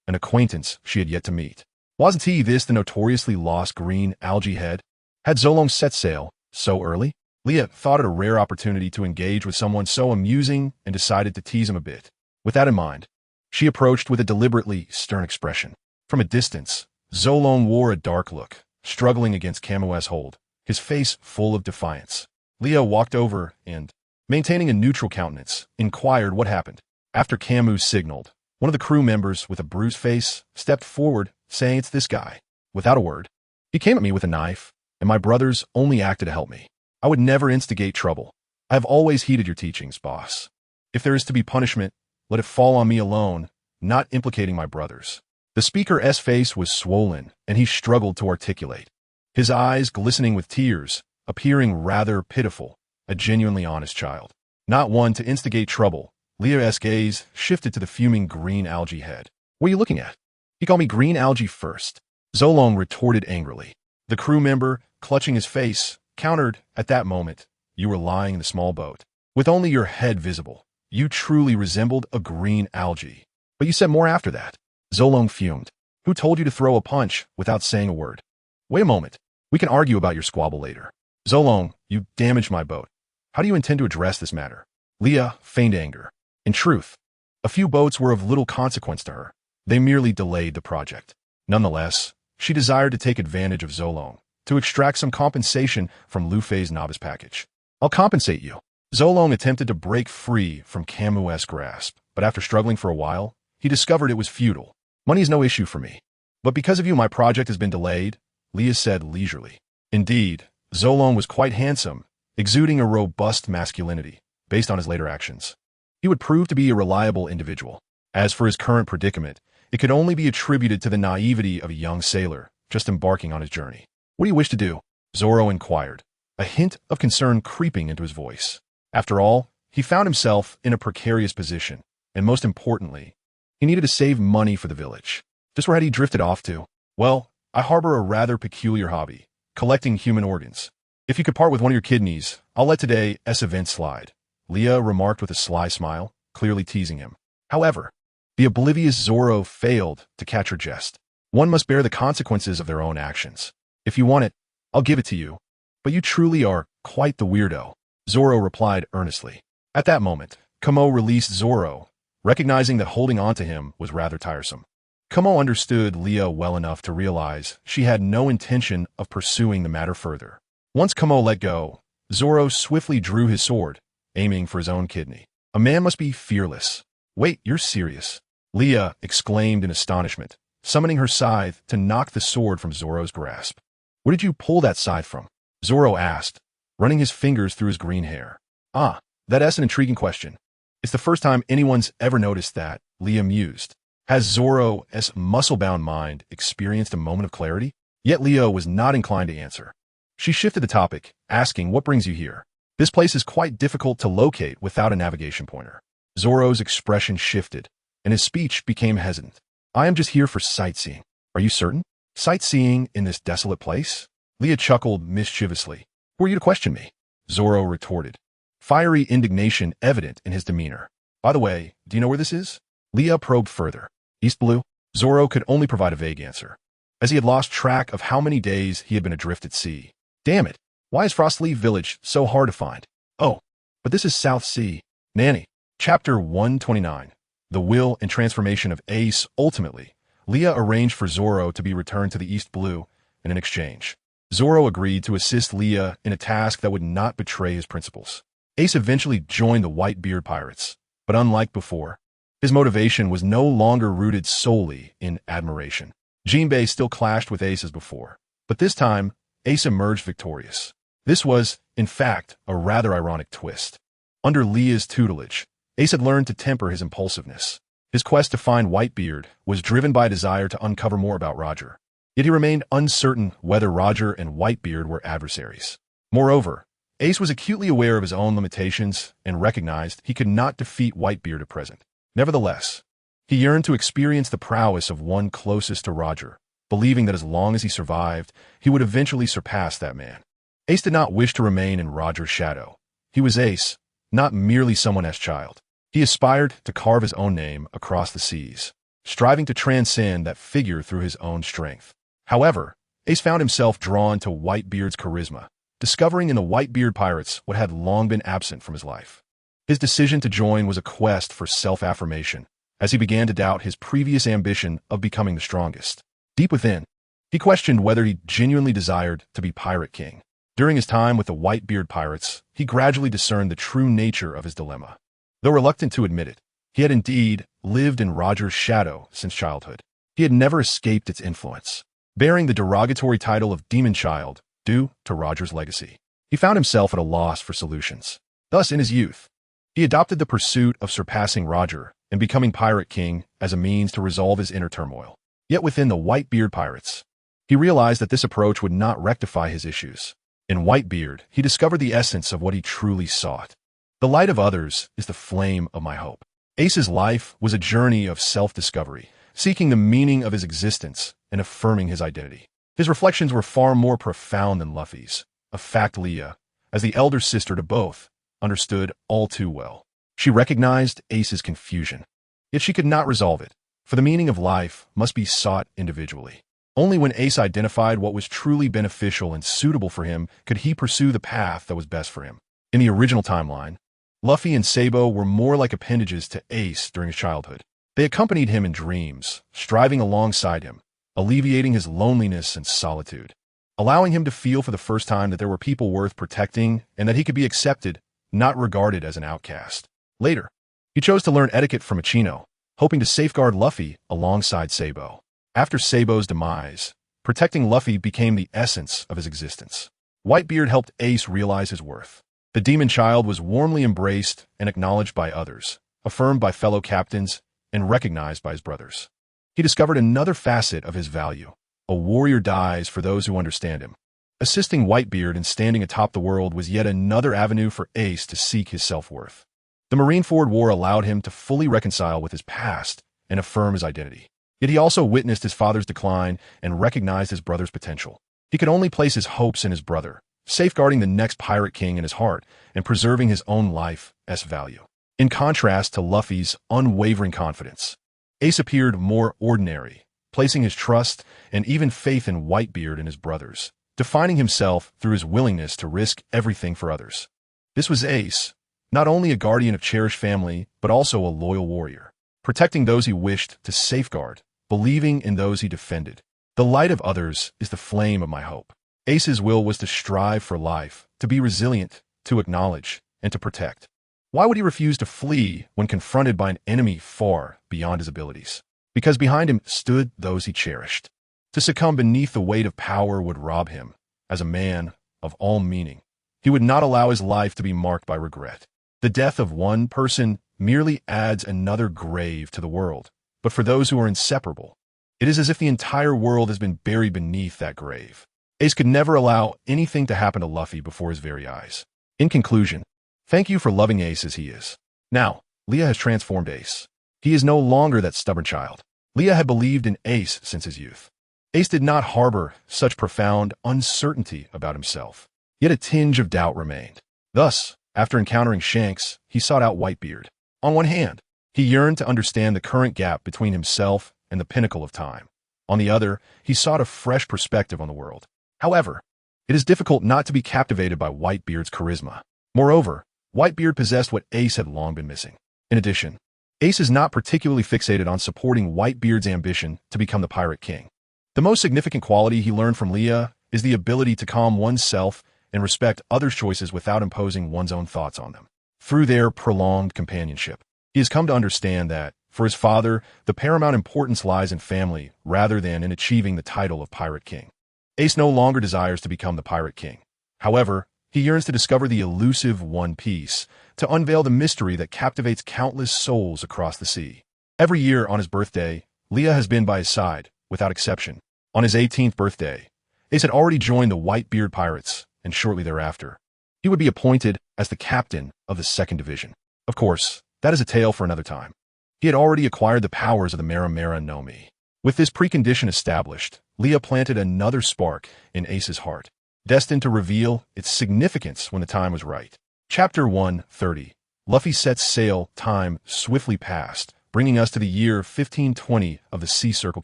an acquaintance she had yet to meet. Wasn't he this the notoriously lost green algae head? Had Zolong set sail so early? Leah thought it a rare opportunity to engage with someone so amusing and decided to tease him a bit. With that in mind, she approached with a deliberately stern expression. From a distance, Zolong wore a dark look, struggling against Camus' hold, his face full of defiance. Leah walked over and, maintaining a neutral countenance, inquired what happened. After Camus signaled, one of the crew members with a bruised face stepped forward, saying, "It's this guy." Without a word, he came at me with a knife, and my brothers only acted to help me. I would never instigate trouble. I have always heeded your teachings, boss. If there is to be punishment, let it fall on me alone, not implicating my brothers. The speaker's face was swollen, and he struggled to articulate, his eyes glistening with tears, appearing rather pitiful, a genuinely honest child. Not one to instigate trouble, Leah's gaze shifted to the fuming green algae head. What are you looking at? He called me green algae first. Zolong retorted angrily. The crew member, clutching his face, countered, "At that moment, you were lying in the small boat, with only your head visible. You truly resembled a green algae. But you said more after that." Zolong fumed. "Who told you to throw a punch without saying a word?" "Wait a moment. We can argue about your squabble later." "Zolong, you damaged my boat. How do you intend to address this matter?" Leah feigned anger. In truth, a few boats were of little consequence to her. They merely delayed the project. Nonetheless, she desired to take advantage of Zolong to extract some compensation from Lu Fei's novice package. "I'll compensate you." Zolong attempted to break free from Camus' grasp, but after struggling for a while, he discovered it was futile. "Money is no issue for me. But because of you, my project has been delayed," Leah said leisurely. Indeed, Zolong was quite handsome, exuding a robust masculinity, based on his later actions. He would prove to be a reliable individual. As for his current predicament, It could only be attributed to the naivety of a young sailor just embarking on his journey. "What do you wish to do?" Zoro inquired, a hint of concern creeping into his voice. After all, he found himself in a precarious position, and most importantly, he needed to save money for the village. Just where had he drifted off to? "Well, I harbor a rather peculiar hobby, collecting human organs. If you could part with one of your kidneys, I'll let today's event slide," Leah remarked with a sly smile, clearly teasing him. However, the oblivious Zoro failed to catch her jest. "One must bear the consequences of their own actions. If you want it, I'll give it to you. But you truly are quite the weirdo," Zoro replied earnestly. At that moment, Kamo released Zoro, recognizing that holding on to him was rather tiresome. Kamo understood Leah well enough to realize she had no intention of pursuing the matter further. Once Kamo let go, Zoro swiftly drew his sword, aiming for his own kidney. A man must be fearless. "Wait, you're serious?" Leah exclaimed in astonishment, summoning her scythe to knock the sword from Zoro's grasp. "Where did you pull that scythe from?" Zoro asked, running his fingers through his green hair. "Ah, that's an intriguing question. It's the first time anyone's ever noticed that," Leah mused. Has Zoro's muscle-bound mind experienced a moment of clarity? Yet Leah was not inclined to answer. She shifted the topic, asking, "What brings you here?" "This place is quite difficult to locate without a navigation pointer." Zoro's expression shifted, and his speech became hesitant. "I am just here for sightseeing." "Are you certain? Sightseeing in this desolate place?" Leah chuckled mischievously. "Who are you to question me?" Zoro retorted, fiery indignation evident in his demeanor. "By the way, do you know where this is?" Leah probed further. "East Blue?" Zoro could only provide a vague answer, as he had lost track of how many days he had been adrift at sea. "Damn it! Why is Frostleaf Village so hard to find?" "Oh, but this is South Sea." Nanny. Chapter 129. The Will and Transformation of Ace. Ultimately, Leah arranged for Zoro to be returned to the East Blue, and in exchange, Zoro agreed to assist Leah in a task that would not betray his principles. Ace eventually joined the Whitebeard Pirates, but unlike before, his motivation was no longer rooted solely in admiration. Jinbei still clashed with Ace as before, but this time, Ace emerged victorious. This was, in fact, a rather ironic twist. Under Leah's tutelage, Ace had learned to temper his impulsiveness. His quest to find Whitebeard was driven by a desire to uncover more about Roger. Yet he remained uncertain whether Roger and Whitebeard were adversaries. Moreover, Ace was acutely aware of his own limitations and recognized he could not defeat Whitebeard at present. Nevertheless, he yearned to experience the prowess of one closest to Roger, believing that as long as he survived, he would eventually surpass that man. Ace did not wish to remain in Roger's shadow. He was Ace, not merely someone's child. He aspired to carve his own name across the seas, striving to transcend that figure through his own strength. However, Ace found himself drawn to Whitebeard's charisma, discovering in the Whitebeard Pirates what had long been absent from his life. His decision to join was a quest for self-affirmation, as he began to doubt his previous ambition of becoming the strongest. Deep within, he questioned whether he genuinely desired to be Pirate King. During his time with the Whitebeard Pirates, he gradually discerned the true nature of his dilemma. Though reluctant to admit it, he had indeed lived in Roger's shadow since childhood. He had never escaped its influence, bearing the derogatory title of Demon Child due to Roger's legacy. He found himself at a loss for solutions. Thus, in his youth, he adopted the pursuit of surpassing Roger and becoming Pirate King as a means to resolve his inner turmoil. Yet within the Whitebeard Pirates, he realized that this approach would not rectify his issues. In Whitebeard, he discovered the essence of what he truly sought. "The light of others is the flame of my hope." Ace's life was a journey of self-discovery, seeking the meaning of his existence and affirming his identity. His reflections were far more profound than Luffy's, a fact Leah, as the elder sister to both, understood all too well. She recognized Ace's confusion, yet she could not resolve it, for the meaning of life must be sought individually. Only when Ace identified what was truly beneficial and suitable for him could he pursue the path that was best for him. In the original timeline, Luffy and Sabo were more like appendages to Ace during his childhood. They accompanied him in dreams, striving alongside him, alleviating his loneliness and solitude, allowing him to feel for the first time that there were people worth protecting and that he could be accepted, not regarded as an outcast. Later, he chose to learn etiquette from Ichino, hoping to safeguard Luffy alongside Sabo. After Sabo's demise, protecting Luffy became the essence of his existence. Whitebeard helped Ace realize his worth. The Demon Child was warmly embraced and acknowledged by others, affirmed by fellow captains, and recognized by his brothers. he discovered another facet of his value. A warrior dies for those who understand him. Assisting Whitebeard in standing atop the world was yet another avenue for Ace to seek his self-worth. The Marineford War allowed him to fully reconcile with his past and affirm his identity. Yet he also witnessed his father's decline and recognized his brother's potential. He could only place his hopes in his brother, safeguarding the next pirate king in his heart and preserving his own life's value. In contrast to Luffy's unwavering confidence, Ace appeared more ordinary, placing his trust and even faith in Whitebeard and his brothers, defining himself through his willingness to risk everything for others. This was Ace, not only a guardian of cherished family, but also a loyal warrior, protecting those he wished to safeguard, believing in those he defended. The light of others is the flame of my hope. Ace's will was to strive for life, to be resilient, to acknowledge, and to protect. Why would he refuse to flee when confronted by an enemy far beyond his abilities? Because behind him stood those he cherished. To succumb beneath the weight of power would rob him, as a man, of all meaning. He would not allow his life to be marked by regret. The death of one person merely adds another grave to the world, but for those who are inseparable, it is as if the entire world has been buried beneath that grave. Ace could never allow anything to happen to Luffy before his very eyes. In conclusion, thank you for loving Ace as he is. Now, Leah has transformed Ace. He is no longer that stubborn child. Leah had believed in Ace since his youth. Ace did not harbor such profound uncertainty about himself, yet a tinge of doubt remained. Thus, after encountering Shanks, he sought out Whitebeard. On one hand, he yearned to understand the current gap between himself and the pinnacle of time. On the other, he sought a fresh perspective on the world. However, it is difficult not to be captivated by Whitebeard's charisma. Moreover, Whitebeard possessed what Ace had long been missing. In addition, Ace is not particularly fixated on supporting Whitebeard's ambition to become the Pirate King. The most significant quality he learned from Leah is the ability to calm oneself and respect others' choices without imposing one's own thoughts on them. Through their prolonged companionship, he has come to understand that, for his father, the paramount importance lies in family rather than in achieving the title of Pirate King. Ace no longer desires to become the Pirate King. However, he yearns to discover the elusive One Piece, to unveil the mystery that captivates countless souls across the sea. Every year on his birthday, Leah has been by his side, without exception. On his 18th birthday, Ace had already joined the Whitebeard Pirates, and shortly thereafter, he would be appointed as the captain of the 2nd Division. Of course, that is a tale for another time. He had already acquired the powers of the Mera Mera no Mi. With this precondition established, Leah planted another spark in Ace's heart, destined to reveal its significance when the time was right. Chapter 130. Luffy sets sail. Time swiftly passed, bringing us to the year 1520 of the Sea Circle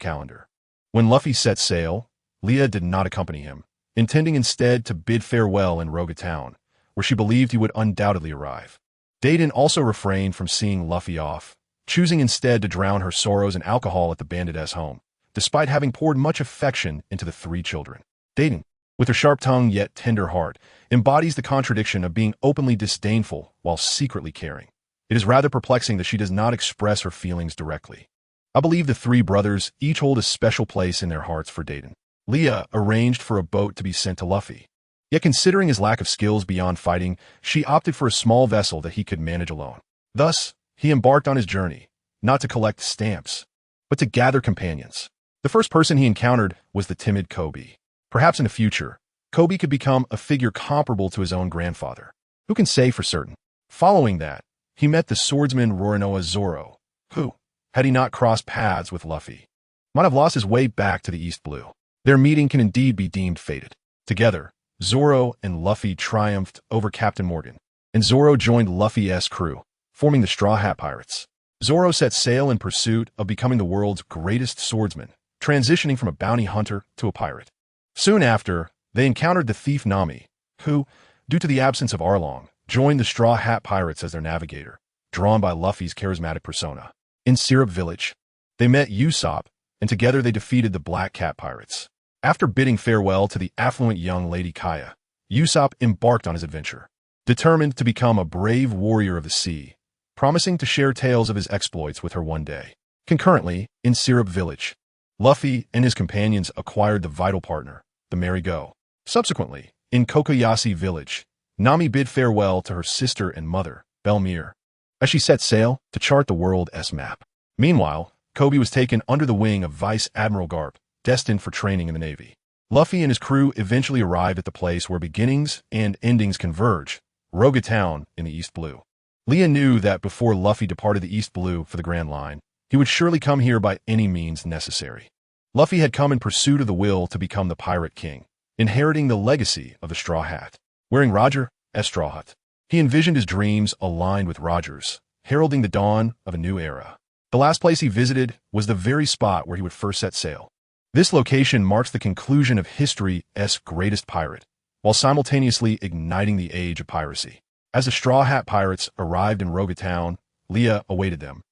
calendar. When Luffy set sail, Leah did not accompany him, intending instead to bid farewell in Roga Town, where she believed he would undoubtedly arrive. Dayton also refrained from seeing Luffy off, choosing instead to drown her sorrows in alcohol at the bandit's home, despite having poured much affection into the 3 children. Dayton, with her sharp tongue yet tender heart, embodies the contradiction of being openly disdainful while secretly caring. It is rather perplexing that she does not express her feelings directly. I believe the 3 brothers each hold a special place in their hearts for Dayton. Leah arranged for a boat to be sent to Luffy. Yet considering his lack of skills beyond fighting, she opted for a small vessel that he could manage alone. Thus, he embarked on his journey, not to collect stamps, but to gather companions. The first person he encountered was the timid Kobe. Perhaps in the future, Kobe could become a figure comparable to his own grandfather. Who can say for certain? Following that, he met the swordsman Roronoa Zoro, who, had he not crossed paths with Luffy, might have lost his way back to the East Blue. Their meeting can indeed be deemed fated. Together, Zoro and Luffy triumphed over Captain Morgan, and Zoro joined Luffy's crew, forming the Straw Hat Pirates. Zoro set sail in pursuit of becoming the world's greatest swordsman, transitioning from a bounty hunter to a pirate. Soon after, they encountered the thief Nami, who, due to the absence of Arlong, joined the Straw Hat Pirates as their navigator, drawn by Luffy's charismatic persona. In Syrup Village, they met Usopp, and together they defeated the Black Cat Pirates. After bidding farewell to the affluent young Lady Kaya, Usopp embarked on his adventure, determined to become a brave warrior of the sea, promising to share tales of his exploits with her one day. Concurrently, in Syrup Village, Luffy and his companions acquired the vital partner, the Merry-Go. Subsequently, in Kokoyashi Village, Nami bid farewell to her sister and mother, Belmere, as she set sail to chart the world's map. Meanwhile, Kobe was taken under the wing of Vice Admiral Garp, destined for training in the Navy. Luffy and his crew eventually arrived at the place where beginnings and endings converge, Roga Town in the East Blue. Leah knew that before Luffy departed the East Blue for the Grand Line, he would surely come here by any means necessary. Luffy had come in pursuit of the will to become the Pirate King, inheriting the legacy of the Straw Hat. Wearing Roger as Straw Hat, he envisioned his dreams aligned with Roger's, heralding the dawn of a new era. The last place he visited was the very spot where he would first set sail. This location marks the conclusion of history's greatest pirate, while simultaneously igniting the age of piracy. As the Straw Hat Pirates arrived in Roga Town, Leah awaited them,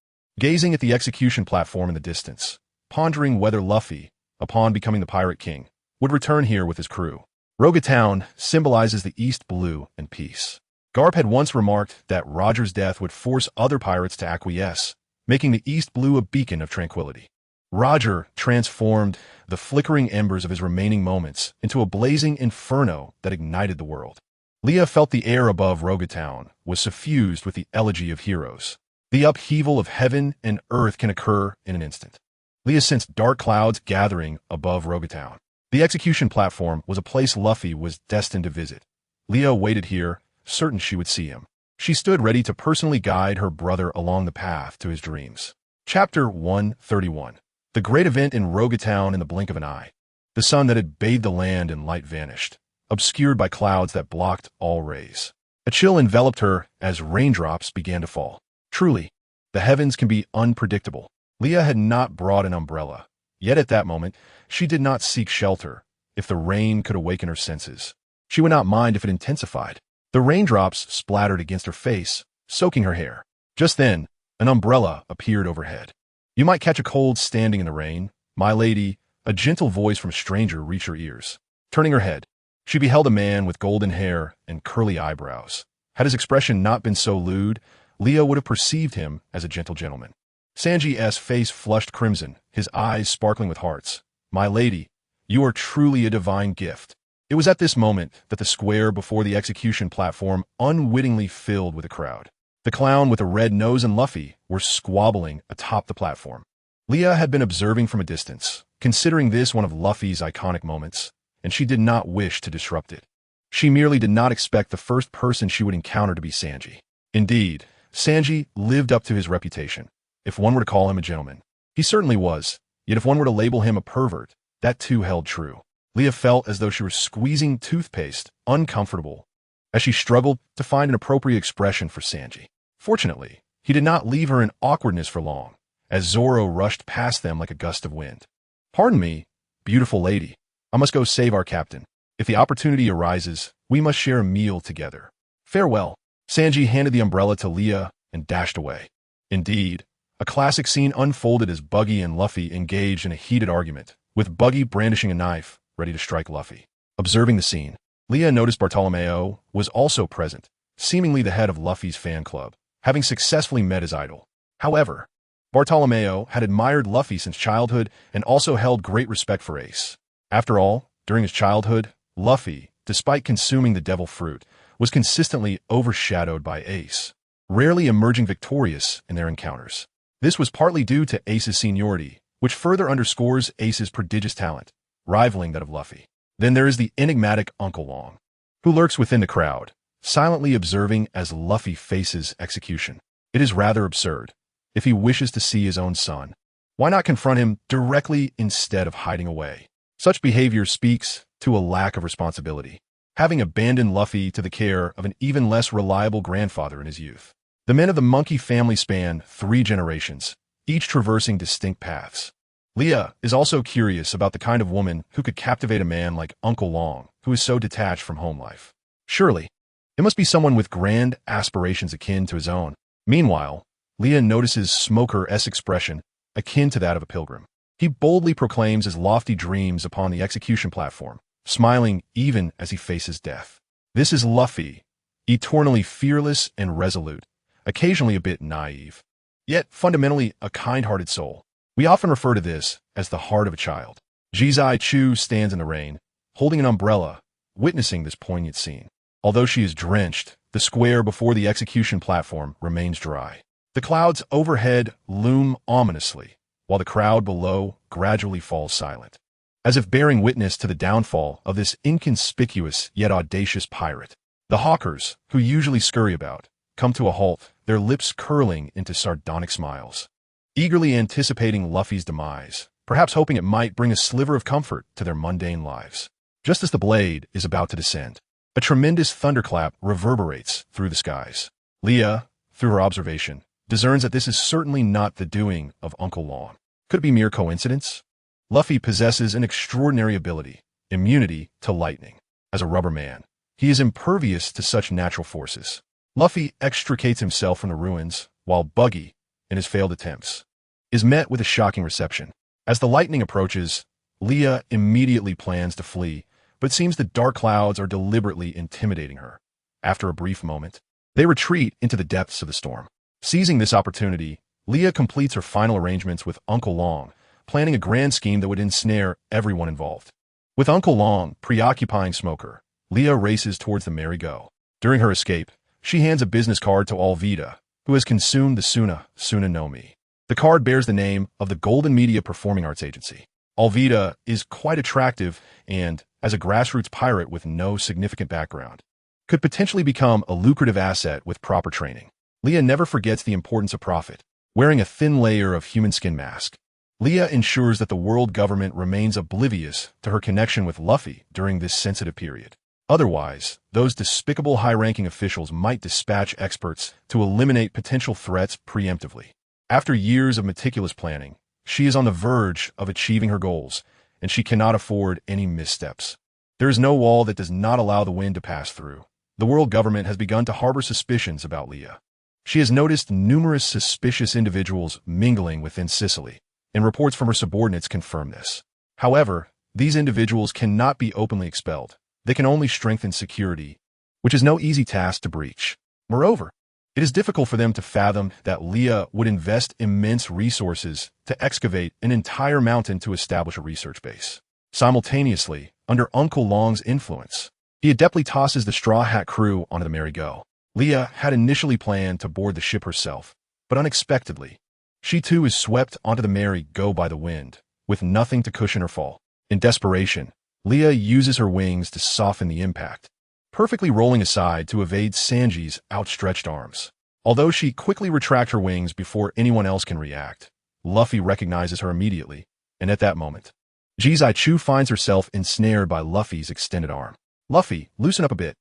gazing at the execution platform in the distance, pondering whether Luffy, upon becoming the Pirate King, would return here with his crew. Roga Town symbolizes the East Blue and peace. Garp had once remarked that Roger's death would force other pirates to acquiesce, making the East Blue a beacon of tranquility. Roger transformed the flickering embers of his remaining moments into a blazing inferno that ignited the world. Leah felt the air above Roga Town was suffused with the elegy of heroes. The upheaval of heaven and earth can occur in an instant. Leah sensed dark clouds gathering above Roga Town. The execution platform was a place Luffy was destined to visit. Leah waited here, certain she would see him. She stood ready to personally guide her brother along the path to his dreams. Chapter 131. The great event in Roga Town in the blink of an eye. The sun that had bathed the land in light vanished, obscured by clouds that blocked all rays. A chill enveloped her as raindrops began to fall. Truly, the heavens can be unpredictable. Leah had not brought an umbrella, yet at that moment, she did not seek shelter. If the rain could awaken her senses, she would not mind if it intensified. The raindrops splattered against her face, soaking her hair. Just then, an umbrella appeared overhead. You might catch a cold standing in the rain, my lady, a gentle voice from a stranger reached her ears. Turning her head, she beheld a man with golden hair and curly eyebrows. Had his expression not been so lewd, Leah would have perceived him as a gentle gentleman. Sanji's face flushed crimson, his eyes sparkling with hearts. My lady, you are truly a divine gift. It was at this moment that the square before the execution platform unwittingly filled with a crowd. The clown with a red nose and Luffy were squabbling atop the platform. Leah had been observing from a distance, considering this one of Luffy's iconic moments, and she did not wish to disrupt it. She merely did not expect the first person she would encounter to be Sanji. Indeed, Sanji lived up to his reputation. If one were to call him a gentleman, he certainly was, yet if one were to label him a pervert, that too held true. Leah felt as though she were squeezing toothpaste, uncomfortable, as she struggled to find an appropriate expression for Sanji. Fortunately, he did not leave her in awkwardness for long, as Zoro rushed past them like a gust of wind. Pardon me, beautiful lady. I must go save our captain. If the opportunity arises, we must share a meal together. Farewell. Sanji handed the umbrella to Leah and dashed away. Indeed, a classic scene unfolded as Buggy and Luffy engaged in a heated argument, with Buggy brandishing a knife, ready to strike Luffy. Observing the scene, Leah noticed Bartolomeo was also present, seemingly the head of Luffy's fan club, having successfully met his idol. However, Bartolomeo had admired Luffy since childhood and also held great respect for Ace. After all, during his childhood, Luffy, despite consuming the devil fruit, was consistently overshadowed by Ace, rarely emerging victorious in their encounters. This was partly due to Ace's seniority, which further underscores Ace's prodigious talent, rivaling that of Luffy. Then there is the enigmatic Uncle Long, who lurks within the crowd, silently observing as Luffy faces execution. It is rather absurd. If he wishes to see his own son, why not confront him directly instead of hiding away? Such behavior speaks to a lack of responsibility, having abandoned Luffy to the care of an even less reliable grandfather in his youth. The men of the monkey family span 3 generations, each traversing distinct paths. Leah is also curious about the kind of woman who could captivate a man like Uncle Long, who is so detached from home life. Surely, it must be someone with grand aspirations akin to his own. Meanwhile, Leah notices Smoker's expression, akin to that of a pilgrim. He boldly proclaims his lofty dreams upon the execution platform, smiling even as he faces death. This is Luffy, eternally fearless and resolute, occasionally a bit naive, yet fundamentally a kind-hearted soul. We often refer to this as the heart of a child. Jizai Chu stands in the rain, holding an umbrella, witnessing this poignant scene. Although she is drenched, the square before the execution platform remains dry. The clouds overhead loom ominously, while the crowd below gradually falls silent, as if bearing witness to the downfall of this inconspicuous yet audacious pirate. The hawkers, who usually scurry about, come to a halt, their lips curling into sardonic smiles, eagerly anticipating Luffy's demise, perhaps hoping it might bring a sliver of comfort to their mundane lives. Just as the blade is about to descend, a tremendous thunderclap reverberates through the skies. Leah, through her observation, discerns that this is certainly not the doing of Uncle Long. Could it be mere coincidence? Luffy possesses an extraordinary ability, immunity to lightning. As a rubber man, he is impervious to such natural forces. Luffy extricates himself from the ruins, while Buggy, in his failed attempts, is met with a shocking reception. As the lightning approaches, Leah immediately plans to flee, but it seems the dark clouds are deliberately intimidating her. After a brief moment, they retreat into the depths of the storm. Seizing this opportunity, Leah completes her final arrangements with Uncle Long, planning a grand scheme that would ensnare everyone involved. With Uncle Long preoccupying Smoker, Leah races towards the merry-go. During her escape, she hands a business card to Alvida, who has consumed the Suna no Mi. The card bears the name of the Golden Media Performing Arts Agency. Alvida is quite attractive and, as a grassroots pirate with no significant background, could potentially become a lucrative asset with proper training. Leah never forgets the importance of profit. Wearing a thin layer of human skin mask, Leah ensures that the world government remains oblivious to her connection with Luffy during this sensitive period. Otherwise, those despicable high-ranking officials might dispatch experts to eliminate potential threats preemptively. After years of meticulous planning, she is on the verge of achieving her goals, and she cannot afford any missteps. There is no wall that does not allow the wind to pass through. The world government has begun to harbor suspicions about Leah. She has noticed numerous suspicious individuals mingling within Sicily, and reports from her subordinates confirm this. However, these individuals cannot be openly expelled. They can only strengthen security, which is no easy task to breach. Moreover, it is difficult for them to fathom that Leah would invest immense resources to excavate an entire mountain to establish a research base. Simultaneously, under Uncle Long's influence, he adeptly tosses the Straw Hat crew onto the merry-go. Leah had initially planned to board the ship herself, but unexpectedly, she too is swept onto the merry-go by the wind, with nothing to cushion her fall. In desperation, Leah uses her wings to soften the impact, perfectly rolling aside to evade Sanji's outstretched arms. Although she quickly retracts her wings before anyone else can react, Luffy recognizes her immediately, and at that moment, Jizaichu finds herself ensnared by Luffy's extended arm. Luffy, loosen up a bit.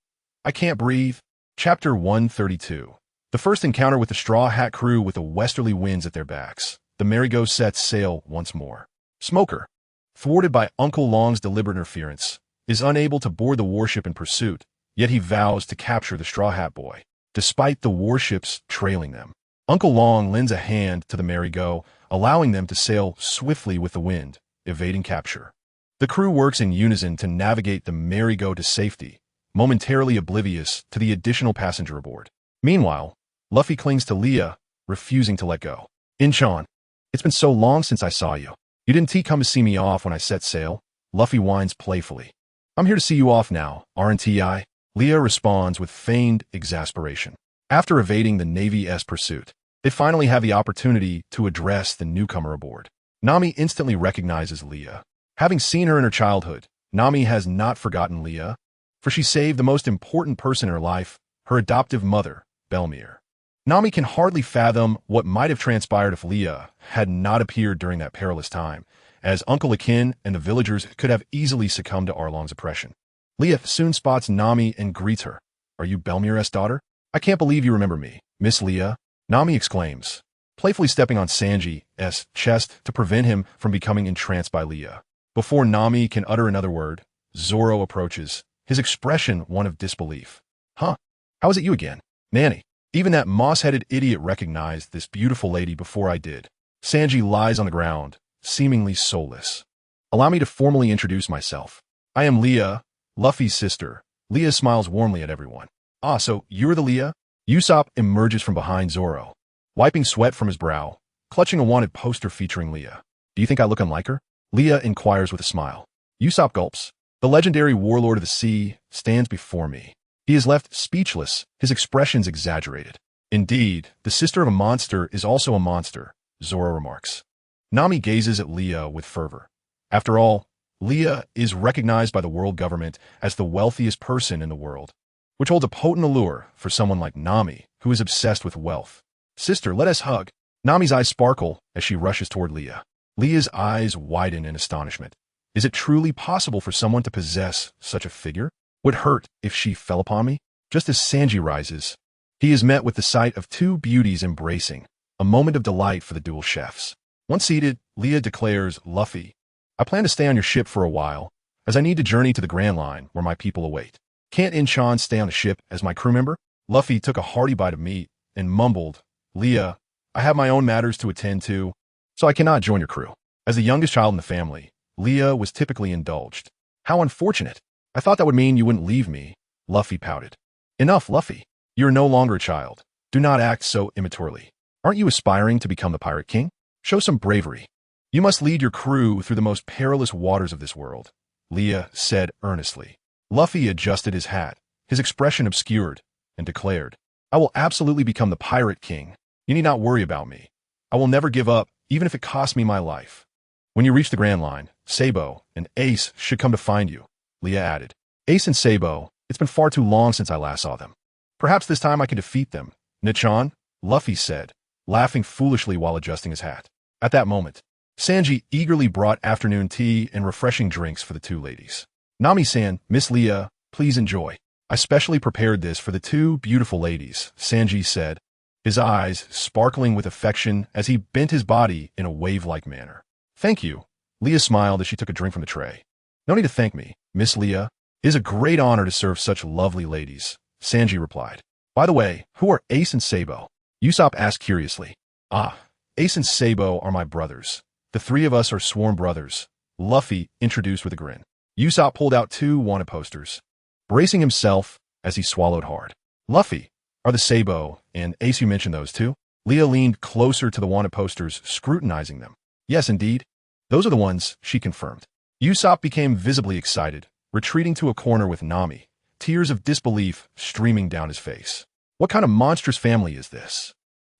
I can't breathe. Chapter 132. The first encounter with the Straw Hat crew with the westerly winds at their backs. The merry-go sets sail once more. Smoker, thwarted by Uncle Long's deliberate interference, is unable to board the warship in pursuit, yet he vows to capture the Straw Hat boy, despite the warships trailing them. Uncle Long lends a hand to the merry-go, allowing them to sail swiftly with the wind, evading capture. The crew works in unison to navigate the merry-go to safety, momentarily oblivious to the additional passenger aboard. Meanwhile, Luffy clings to Leah, refusing to let go. Inchan, it's been so long since I saw you. You didn't come to see me off when I set sail? Luffy whines playfully. I'm here to see you off now, aren't I? Leah responds with feigned exasperation. After evading the Navy's pursuit, they finally have the opportunity to address the newcomer aboard. Nami instantly recognizes Leah. Having seen her in her childhood, Nami has not forgotten Leah, for she saved the most important person in her life, her adoptive mother, Belmere. Nami can hardly fathom what might have transpired if Leah had not appeared during that perilous time, as Uncle Akin and the villagers could have easily succumbed to Arlong's oppression. Leah soon spots Nami and greets her. Are you Belmere's daughter? I can't believe you remember me, Miss Leah, Nami exclaims, playfully stepping on Sanji's chest to prevent him from becoming entranced by Leah. Before Nami can utter another word, Zoro approaches, his expression one of disbelief. Huh? How is it you again? Nanny. Even that moss-headed idiot recognized this beautiful lady before I did. Sanji lies on the ground, seemingly soulless. Allow me to formally introduce myself. I am Leah, Luffy's sister. Leah smiles warmly at everyone. Ah, so you're the Leah? Usopp emerges from behind Zoro, wiping sweat from his brow, clutching a wanted poster featuring Leah. Do you think I look unlike her? Leah inquires with a smile. Usopp gulps. The legendary warlord of the sea stands before me. He is left speechless, his expressions exaggerated. Indeed, the sister of a monster is also a monster, Zoro remarks. Nami gazes at Leah with fervor. After all, Leah is recognized by the world government as the wealthiest person in the world, which holds a potent allure for someone like Nami, who is obsessed with wealth. Sister, let us hug. Nami's eyes sparkle as she rushes toward Leah. Leah's eyes widen in astonishment. Is it truly possible for someone to possess such a figure? Would hurt if she fell upon me? Just as Sanji rises, he is met with the sight of two beauties embracing, a moment of delight for the dual chefs. Once seated, Leah declares, Luffy, I plan to stay on your ship for a while, as I need to journey to the Grand Line where my people await. Can't In-chan stay on the ship as my crew member? Luffy took a hearty bite of meat and mumbled, Leah, I have my own matters to attend to, so I cannot join your crew. As the youngest child in the family, Leah was typically indulged. How unfortunate. I thought that would mean you wouldn't leave me. Luffy pouted. Enough, Luffy. You are no longer a child. Do not act so immaturely. Aren't you aspiring to become the Pirate King? Show some bravery. You must lead your crew through the most perilous waters of this world, Leah said earnestly. Luffy adjusted his hat, his expression obscured, and declared, I will absolutely become the Pirate King. You need not worry about me. I will never give up, even if it costs me my life. When you reach the Grand Line, Sabo and Ace should come to find you, Leah added. Ace and Sabo, it's been far too long since I last saw them. Perhaps this time I can defeat them. Nichan, Luffy said, laughing foolishly while adjusting his hat. At that moment, Sanji eagerly brought afternoon tea and refreshing drinks for the two ladies. Nami-san, Miss Leah, please enjoy. I specially prepared this for the two beautiful ladies, Sanji said, his eyes sparkling with affection as he bent his body in a wave-like manner. Thank you. Leah smiled as she took a drink from the tray. No need to thank me, Miss Leah. It is a great honor to serve such lovely ladies, Sanji replied. By the way, who are Ace and Sabo? Usopp asked curiously. Ah, Ace and Sabo are my brothers. The three of us are sworn brothers, Luffy introduced with a grin. Usopp pulled out two wanted posters, bracing himself as he swallowed hard. Luffy, are the Sabo and Ace you mentioned those two? Leah leaned closer to the wanted posters, scrutinizing them. Yes, indeed. Those are the ones, she confirmed. Usopp became visibly excited, retreating to a corner with Nami, tears of disbelief streaming down his face. What kind of monstrous family is this?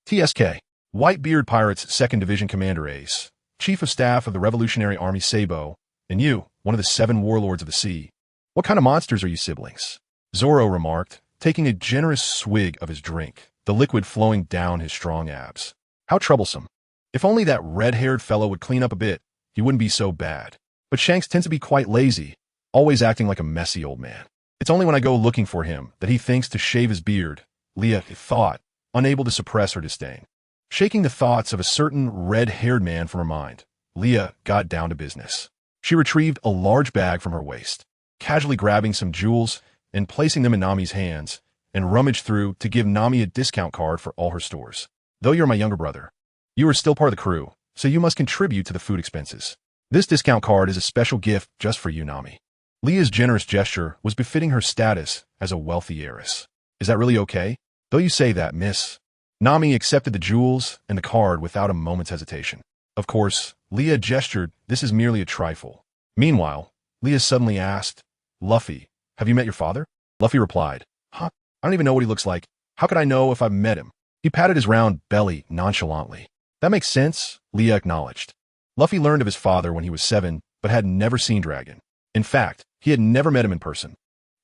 TSK. Whitebeard Pirates 2nd Division Commander Ace, Chief of Staff of the Revolutionary Army Sabo, and you, one of the 7 warlords of the sea. What kind of monsters are you siblings? Zoro remarked, taking a generous swig of his drink, the liquid flowing down his strong abs. How troublesome. If only that red-haired fellow would clean up a bit, he wouldn't be so bad. But Shanks tends to be quite lazy, always acting like a messy old man. It's only when I go looking for him that he thinks to shave his beard, Leah thought, unable to suppress her disdain. Shaking the thoughts of a certain red-haired man from her mind, Leah got down to business. She retrieved a large bag from her waist, casually grabbing some jewels and placing them in Nami's hands, and rummaged through to give Nami a discount card for all her stores. Though you're my younger brother, you are still part of the crew, so you must contribute to the food expenses. This discount card is a special gift just for you, Nami. Leah's generous gesture was befitting her status as a wealthy heiress. Is that really okay? Though you say that, miss. Nami accepted the jewels and the card without a moment's hesitation. Of course, Leah gestured, this is merely a trifle. Meanwhile, Leah suddenly asked, Luffy, have you met your father? Luffy replied, Huh? I don't even know what he looks like. How could I know if I've met him? He patted his round belly nonchalantly. That makes sense, Leah acknowledged. Luffy learned of his father when he was 7, but had never seen Dragon. In fact, he had never met him in person.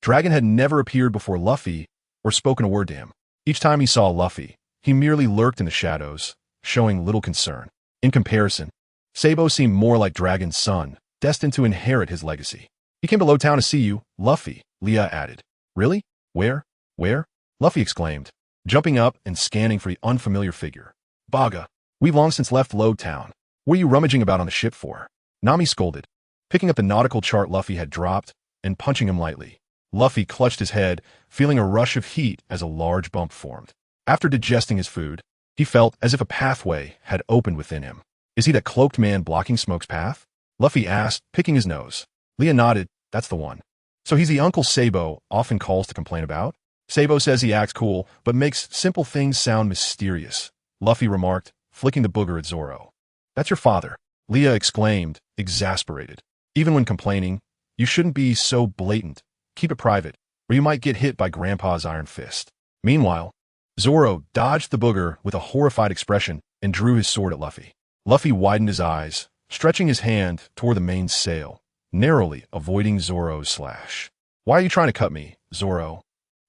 Dragon had never appeared before Luffy or spoken a word to him. Each time he saw Luffy, he merely lurked in the shadows, showing little concern. In comparison, Sabo seemed more like Dragon's son, destined to inherit his legacy. He came to Lowtown to see you, Luffy, Leah added. Really? Where? Where? Luffy exclaimed, jumping up and scanning for the unfamiliar figure. Baga, we've long since left Lowtown. What are you rummaging about on the ship for? Nami scolded, picking up the nautical chart Luffy had dropped and punching him lightly. Luffy clutched his head, feeling a rush of heat as a large bump formed. After digesting his food, he felt as if a pathway had opened within him. Is he that cloaked man blocking Smoke's path? Luffy asked, picking his nose. Leah nodded, that's the one. So he's the Uncle Sabo often calls to complain about? Sabo says he acts cool, but makes simple things sound mysterious, Luffy remarked, flicking the booger at Zoro. That's your father, Leah exclaimed, exasperated. Even when complaining, you shouldn't be so blatant. Keep it private, or you might get hit by Grandpa's iron fist. Meanwhile, Zoro dodged the booger with a horrified expression and drew his sword at Luffy. Luffy widened his eyes, stretching his hand toward the main sail, narrowly avoiding Zoro's slash. "Why are you trying to cut me, Zoro?"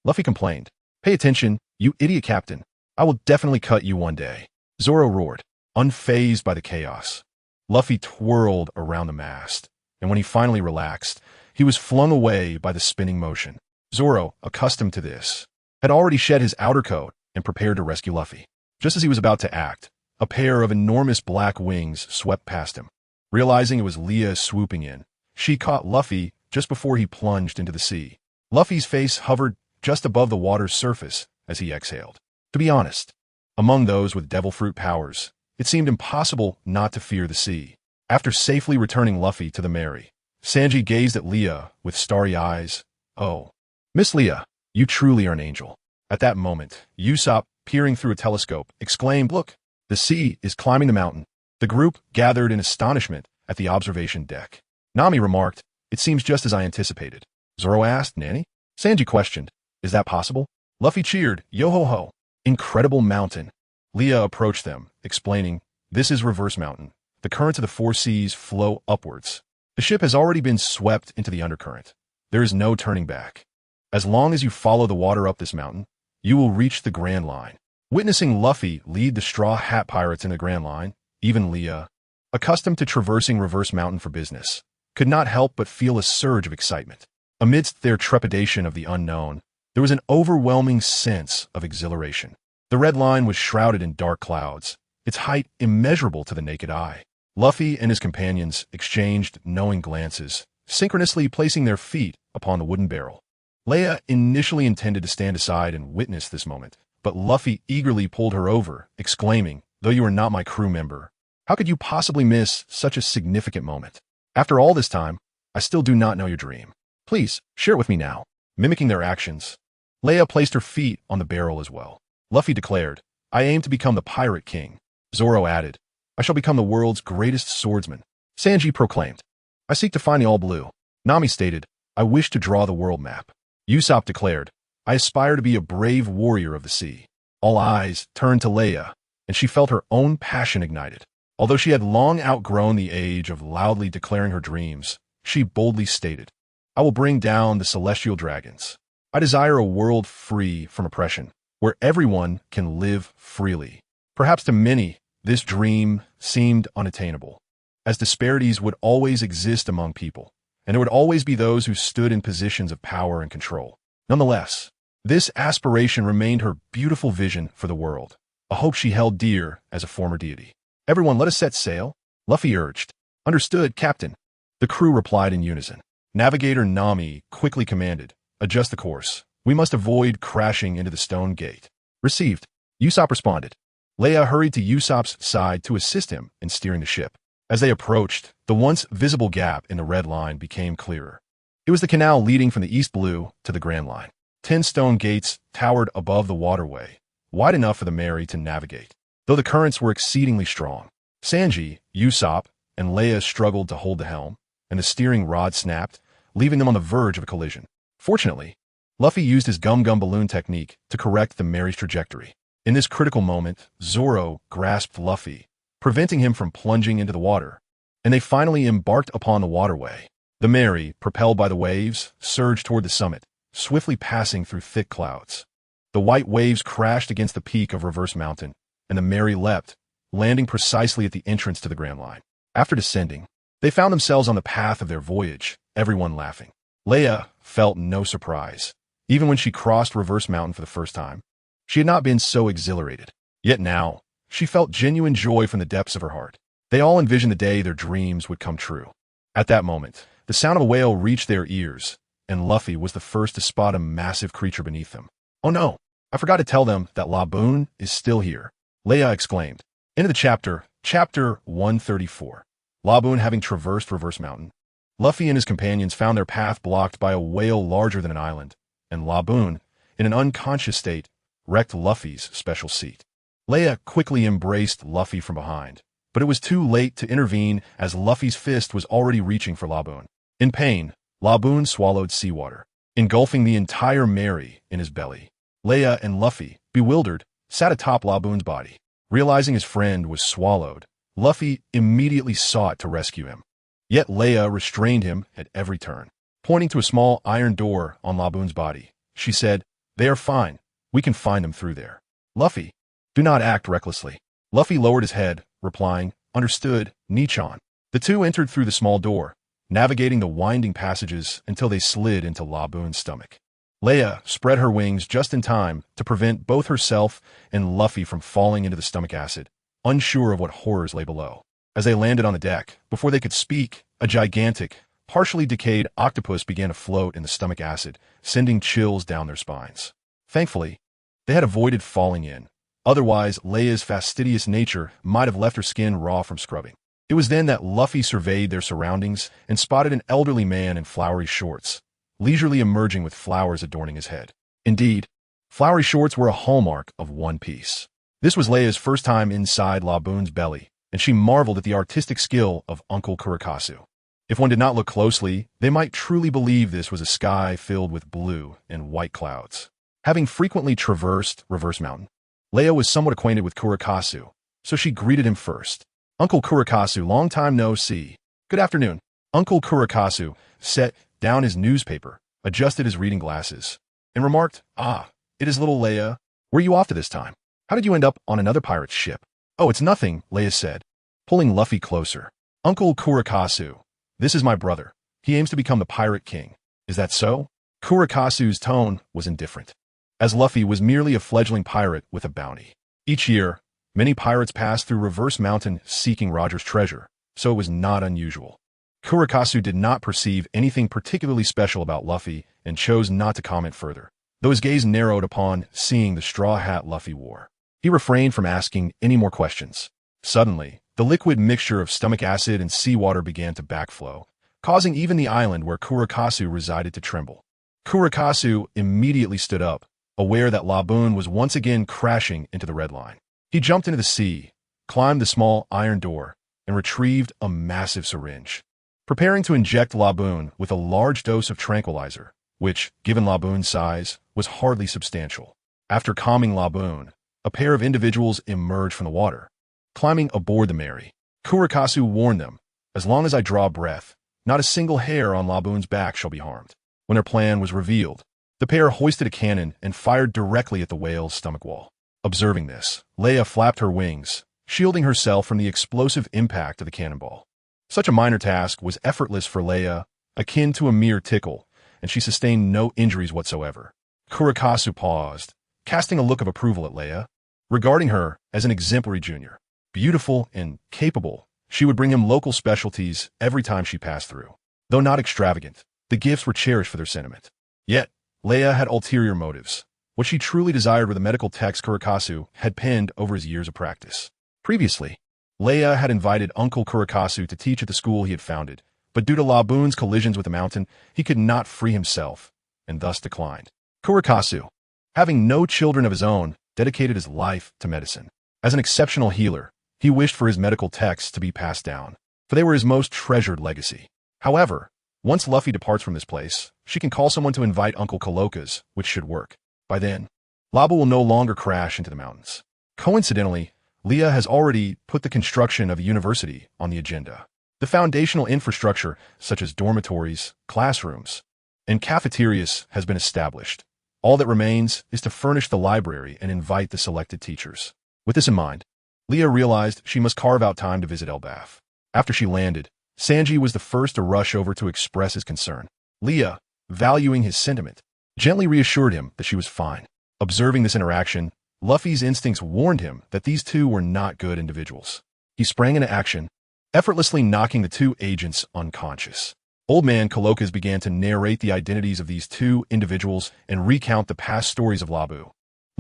Luffy complained. "Pay attention, you idiot captain. I will definitely cut you one day." Zoro roared, unfazed by the chaos. Luffy twirled around the mast, and when he finally relaxed, he was flung away by the spinning motion. Zoro, accustomed to this, had already shed his outer coat and prepared to rescue Luffy. Just as he was about to act, a pair of enormous black wings swept past him. Realizing it was Leah swooping in, she caught Luffy just before he plunged into the sea. Luffy's face hovered just above the water's surface as he exhaled. To be honest, among those with devil fruit powers, it seemed impossible not to fear the sea. After safely returning Luffy to the Mary, Sanji gazed at Leah with starry eyes. "Oh, Miss Leah, you truly are an angel." At that moment, Usopp, peering through a telescope, exclaimed, "Look, the sea is climbing the mountain." The group gathered in astonishment at the observation deck. Nami remarked, "It seems just as I anticipated." Zoro asked, "Nanny?" Sanji questioned, "Is that possible?" Luffy cheered, "Yo-ho-ho! Incredible mountain." Leah approached them, explaining, "This is Reverse Mountain. The currents of the four seas flow upwards. The ship has already been swept into the undercurrent. There is no turning back. As long as you follow the water up this mountain, you will reach the Grand Line." Witnessing Luffy lead the Straw Hat Pirates in the Grand Line, even Leah, accustomed to traversing Reverse Mountain for business, could not help but feel a surge of excitement. Amidst their trepidation of the unknown, there was an overwhelming sense of exhilaration. The Red Line was shrouded in dark clouds, its height immeasurable to the naked eye. Luffy and his companions exchanged knowing glances, synchronously placing their feet upon the wooden barrel. Leia initially intended to stand aside and witness this moment, but Luffy eagerly pulled her over, exclaiming, "Though you are not my crew member, how could you possibly miss such a significant moment? After all this time, I still do not know your dream. Please, share it with me now." Mimicking their actions, Leia placed her feet on the barrel as well. Luffy declared, "I aim to become the Pirate King." Zoro added, "I shall become the world's greatest swordsman." Sanji proclaimed, "I seek to find the All Blue." Nami stated, "I wish to draw the world map." Usopp declared, "I aspire to be a brave warrior of the sea." All eyes turned to Leia, and she felt her own passion ignited. Although she had long outgrown the age of loudly declaring her dreams, she boldly stated, "I will bring down the celestial dragons. I desire a world free from oppression, where everyone can live freely." Perhaps to many, this dream seemed unattainable, as disparities would always exist among people, and there would always be those who stood in positions of power and control. Nonetheless, this aspiration remained her beautiful vision for the world, a hope she held dear as a former deity. "Everyone, let us set sail," Luffy urged. "Understood, Captain." The crew replied in unison. Navigator Nami quickly commanded, "Adjust the course. We must avoid crashing into the stone gate." "Received," Usopp responded. Leia hurried to Usopp's side to assist him in steering the ship. As they approached, the once visible gap in the Red Line became clearer. It was the canal leading from the East Blue to the Grand Line. 10 stone gates towered above the waterway, wide enough for the Mary to navigate. Though the currents were exceedingly strong, Sanji, Usopp, and Leia struggled to hold the helm, and the steering rod snapped, leaving them on the verge of a collision. Fortunately, Luffy used his gum-gum balloon technique to correct the Mary's trajectory. In this critical moment, Zoro grasped Luffy, preventing him from plunging into the water, and they finally embarked upon the waterway. The Mary, propelled by the waves, surged toward the summit, swiftly passing through thick clouds. The white waves crashed against the peak of Reverse Mountain, and the Mary leapt, landing precisely at the entrance to the Grand Line. After descending, they found themselves on the path of their voyage, everyone laughing. Leia felt no surprise. Even when she crossed Reverse Mountain for the first time, she had not been so exhilarated. Yet now, she felt genuine joy from the depths of her heart. They all envisioned the day their dreams would come true. At that moment, the sound of a whale reached their ears, and Luffy was the first to spot a massive creature beneath them. "Oh no, I forgot to tell them that Laboon is still here," Leia exclaimed. Into the chapter, Chapter 134. Laboon having traversed Reverse Mountain, Luffy and his companions found their path blocked by a whale larger than an island, and Laboon, in an unconscious state, wrecked Luffy's special seat. Leia quickly embraced Luffy from behind, but it was too late to intervene as Luffy's fist was already reaching for Laboon. In pain, Laboon swallowed seawater, engulfing the entire Mary in his belly. Leia and Luffy, bewildered, sat atop Laboon's body. Realizing his friend was swallowed, Luffy immediately sought to rescue him. Yet Leia restrained him at every turn. Pointing to a small iron door on Laboon's body, she said, "They are fine. We can find them through there." "Luffy, do not act recklessly." Luffy lowered his head, replying, "Understood, Nichan." The two entered through the small door, navigating the winding passages until they slid into Laboon's stomach. Leia spread her wings just in time to prevent both herself and Luffy from falling into the stomach acid, unsure of what horrors lay below. As they landed on the deck, before they could speak, a gigantic, partially decayed octopus began to float in the stomach acid, sending chills down their spines. Thankfully, they had avoided falling in. Otherwise, Leia's fastidious nature might have left her skin raw from scrubbing. It was then that Luffy surveyed their surroundings and spotted an elderly man in flowery shorts, leisurely emerging with flowers adorning his head. Indeed, flowery shorts were a hallmark of One Piece. This was Leia's first time inside Laboon's belly, and she marveled at the artistic skill of Uncle Kurakasu. If one did not look closely, they might truly believe this was a sky filled with blue and white clouds. Having frequently traversed Reverse Mountain, Leia was somewhat acquainted with Kurakasu, so she greeted him first. "Uncle Kurakasu, long time no see." "Good afternoon." Uncle Kurakasu set down his newspaper, adjusted his reading glasses, and remarked, "Ah, it is little Leia. Where are you off to this time? How did you end up on another pirate's ship?" "Oh, it's nothing," Leia said, pulling Luffy closer. "Uncle Kurakasu, this is my brother. He aims to become the Pirate King. Is that so?" Kurakasu's tone was indifferent, as Luffy was merely a fledgling pirate with a bounty. Each year, many pirates passed through Reverse Mountain seeking Roger's treasure, so it was not unusual. Kurakasu did not perceive anything particularly special about Luffy and chose not to comment further, though his gaze narrowed upon seeing the straw hat Luffy wore. He refrained from asking any more questions. Suddenly, the liquid mixture of stomach acid and seawater began to backflow, causing even the island where Kurakasu resided to tremble. Kurakasu immediately stood up, aware that Laboon was once again crashing into the red line. He jumped into the sea, climbed the small iron door, and retrieved a massive syringe, preparing to inject Laboon with a large dose of tranquilizer, which, given Laboon's size, was hardly substantial. After calming Laboon, a pair of individuals emerged from the water, climbing aboard the Mary. Kurakasu warned them, "As long as I draw breath, not a single hair on Laboon's back shall be harmed." When their plan was revealed, the pair hoisted a cannon and fired directly at the whale's stomach wall. Observing this, Leia flapped her wings, shielding herself from the explosive impact of the cannonball. Such a minor task was effortless for Leia, akin to a mere tickle, and she sustained no injuries whatsoever. Kurakasu paused, casting a look of approval at Leia, regarding her as an exemplary junior. Beautiful and capable, she would bring him local specialties every time she passed through. Though not extravagant, the gifts were cherished for their sentiment. Yet, Leia had ulterior motives. What she truly desired were the medical texts Kurakasu had penned over his years of practice. Previously, Leia had invited Uncle Kurakasu to teach at the school he had founded, but due to Laboon's collisions with the mountain, he could not free himself, and thus declined. Kurakasu, having no children of his own, dedicated his life to medicine. As an exceptional healer, he wished for his medical texts to be passed down, for they were his most treasured legacy. However, once Luffy departs from this place, she can call someone to invite Uncle Kaloka's, which should work. By then, Labo will no longer crash into the mountains. Coincidentally, Leia has already put the construction of a university on the agenda. The foundational infrastructure, such as dormitories, classrooms, and cafeterias, has been established. All that remains is to furnish the library and invite the selected teachers. With this in mind, Leia realized she must carve out time to visit Elbaf. After she landed, Sanji was the first to rush over to express his concern. Leia, valuing his sentiment, gently reassured him that she was fine. Observing this interaction, Luffy's instincts warned him that these two were not good individuals. He sprang into action, effortlessly knocking the two agents unconscious. Old Man Kalokas began to narrate the identities of these two individuals and recount the past stories of Labu.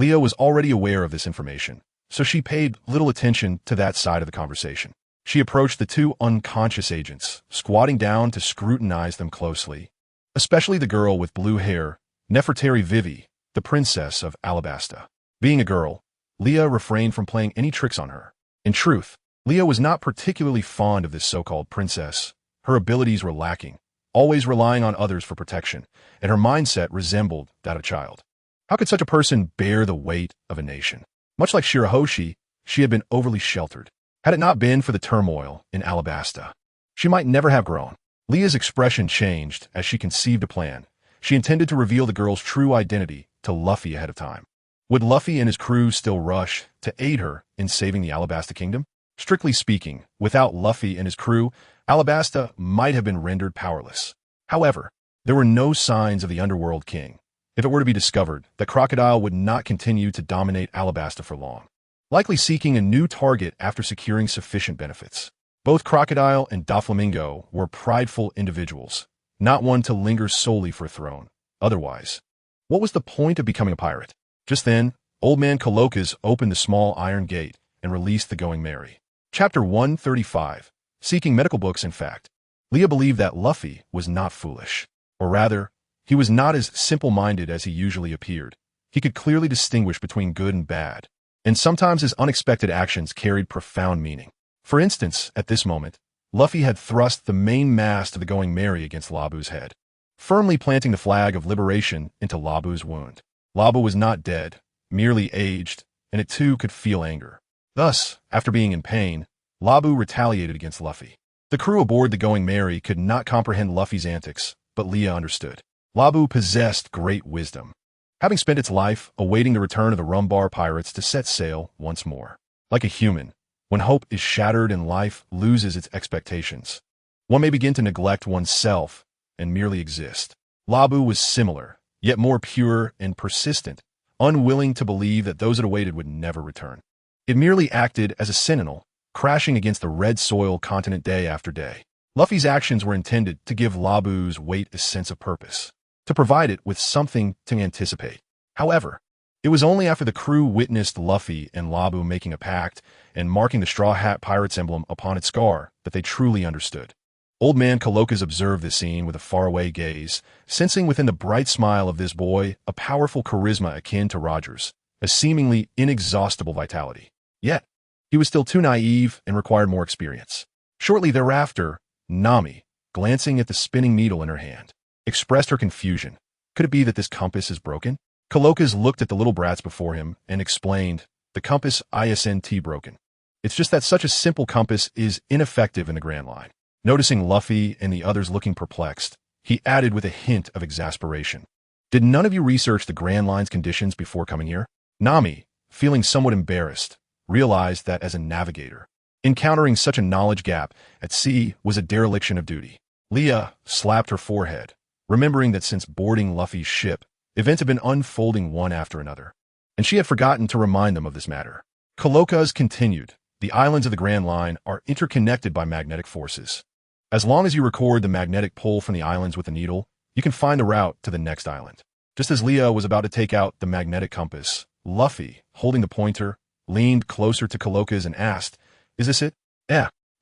Leia was already aware of this information, so she paid little attention to that side of the conversation. She approached the two unconscious agents, squatting down to scrutinize them closely, especially the girl with blue hair, Nefertari Vivi, the princess of Alabasta. Being a girl, Leia refrained from playing any tricks on her. In truth, Leia was not particularly fond of this so-called princess. Her abilities were lacking, always relying on others for protection, and her mindset resembled that of a child. How could such a person bear the weight of a nation? Much like Shirahoshi, she had been overly sheltered. Had it not been for the turmoil in Alabasta, she might never have grown. Leah's expression changed as she conceived a plan. She intended to reveal the girl's true identity to Luffy ahead of time. Would Luffy and his crew still rush to aid her in saving the Alabasta Kingdom? Strictly speaking, without Luffy and his crew, Alabasta might have been rendered powerless. However, there were no signs of the Underworld King. If it were to be discovered, the crocodile would not continue to dominate Alabasta for long, likely seeking a new target after securing sufficient benefits. Both Crocodile and Doflamingo were prideful individuals, not one to linger solely for a throne. Otherwise, what was the point of becoming a pirate? Just then, Old Man Colokas opened the small iron gate and released the Going Merry. Chapter 135, Seeking Medical Books in Fact. Leah believed that Luffy was not foolish. Or rather, he was not as simple-minded as he usually appeared. He could clearly distinguish between good and bad, and sometimes his unexpected actions carried profound meaning. For instance, at this moment, Luffy had thrust the main mast of the Going Merry against Labu's head, firmly planting the flag of liberation into Labu's wound. Labu was not dead, merely aged, and it too could feel anger. Thus, after being in pain, Labu retaliated against Luffy. The crew aboard the Going Merry could not comprehend Luffy's antics, but Leah understood. Labu possessed great wisdom, having spent its life awaiting the return of the Rumbar pirates to set sail once more. Like a human, when hope is shattered and life loses its expectations, one may begin to neglect oneself and merely exist. Labu was similar, yet more pure and persistent, unwilling to believe that those it awaited would never return. It merely acted as a sentinel, crashing against the red soil continent day after day. Luffy's actions were intended to give Labu's weight a sense of purpose, to provide it with something to anticipate. However, it was only after the crew witnessed Luffy and Labu making a pact and marking the Straw Hat Pirate's emblem upon its scar that they truly understood. Old Man Colokas observed this scene with a faraway gaze, sensing within the bright smile of this boy a powerful charisma akin to Roger's, a seemingly inexhaustible vitality. Yet, he was still too naive and required more experience. Shortly thereafter, Nami, glancing at the spinning needle in her hand, expressed her confusion. Could it be that this compass is broken? Colokas looked at the little brats before him and explained, the compass isn't broken. It's just that such a simple compass is ineffective in the Grand Line. Noticing Luffy and the others looking perplexed, he added with a hint of exasperation. Did none of you research the Grand Line's conditions before coming here? Nami, feeling somewhat embarrassed, realized that as a navigator, encountering such a knowledge gap at sea was a dereliction of duty. Leah slapped her forehead, remembering that since boarding Luffy's ship, events had been unfolding one after another, and she had forgotten to remind them of this matter. Colokas continued, the islands of the Grand Line are interconnected by magnetic forces. As long as you record the magnetic pull from the islands with a needle, you can find the route to the next island. Just as Leah was about to take out the magnetic compass, Luffy, holding the pointer, leaned closer to Colokas and asked, is this it?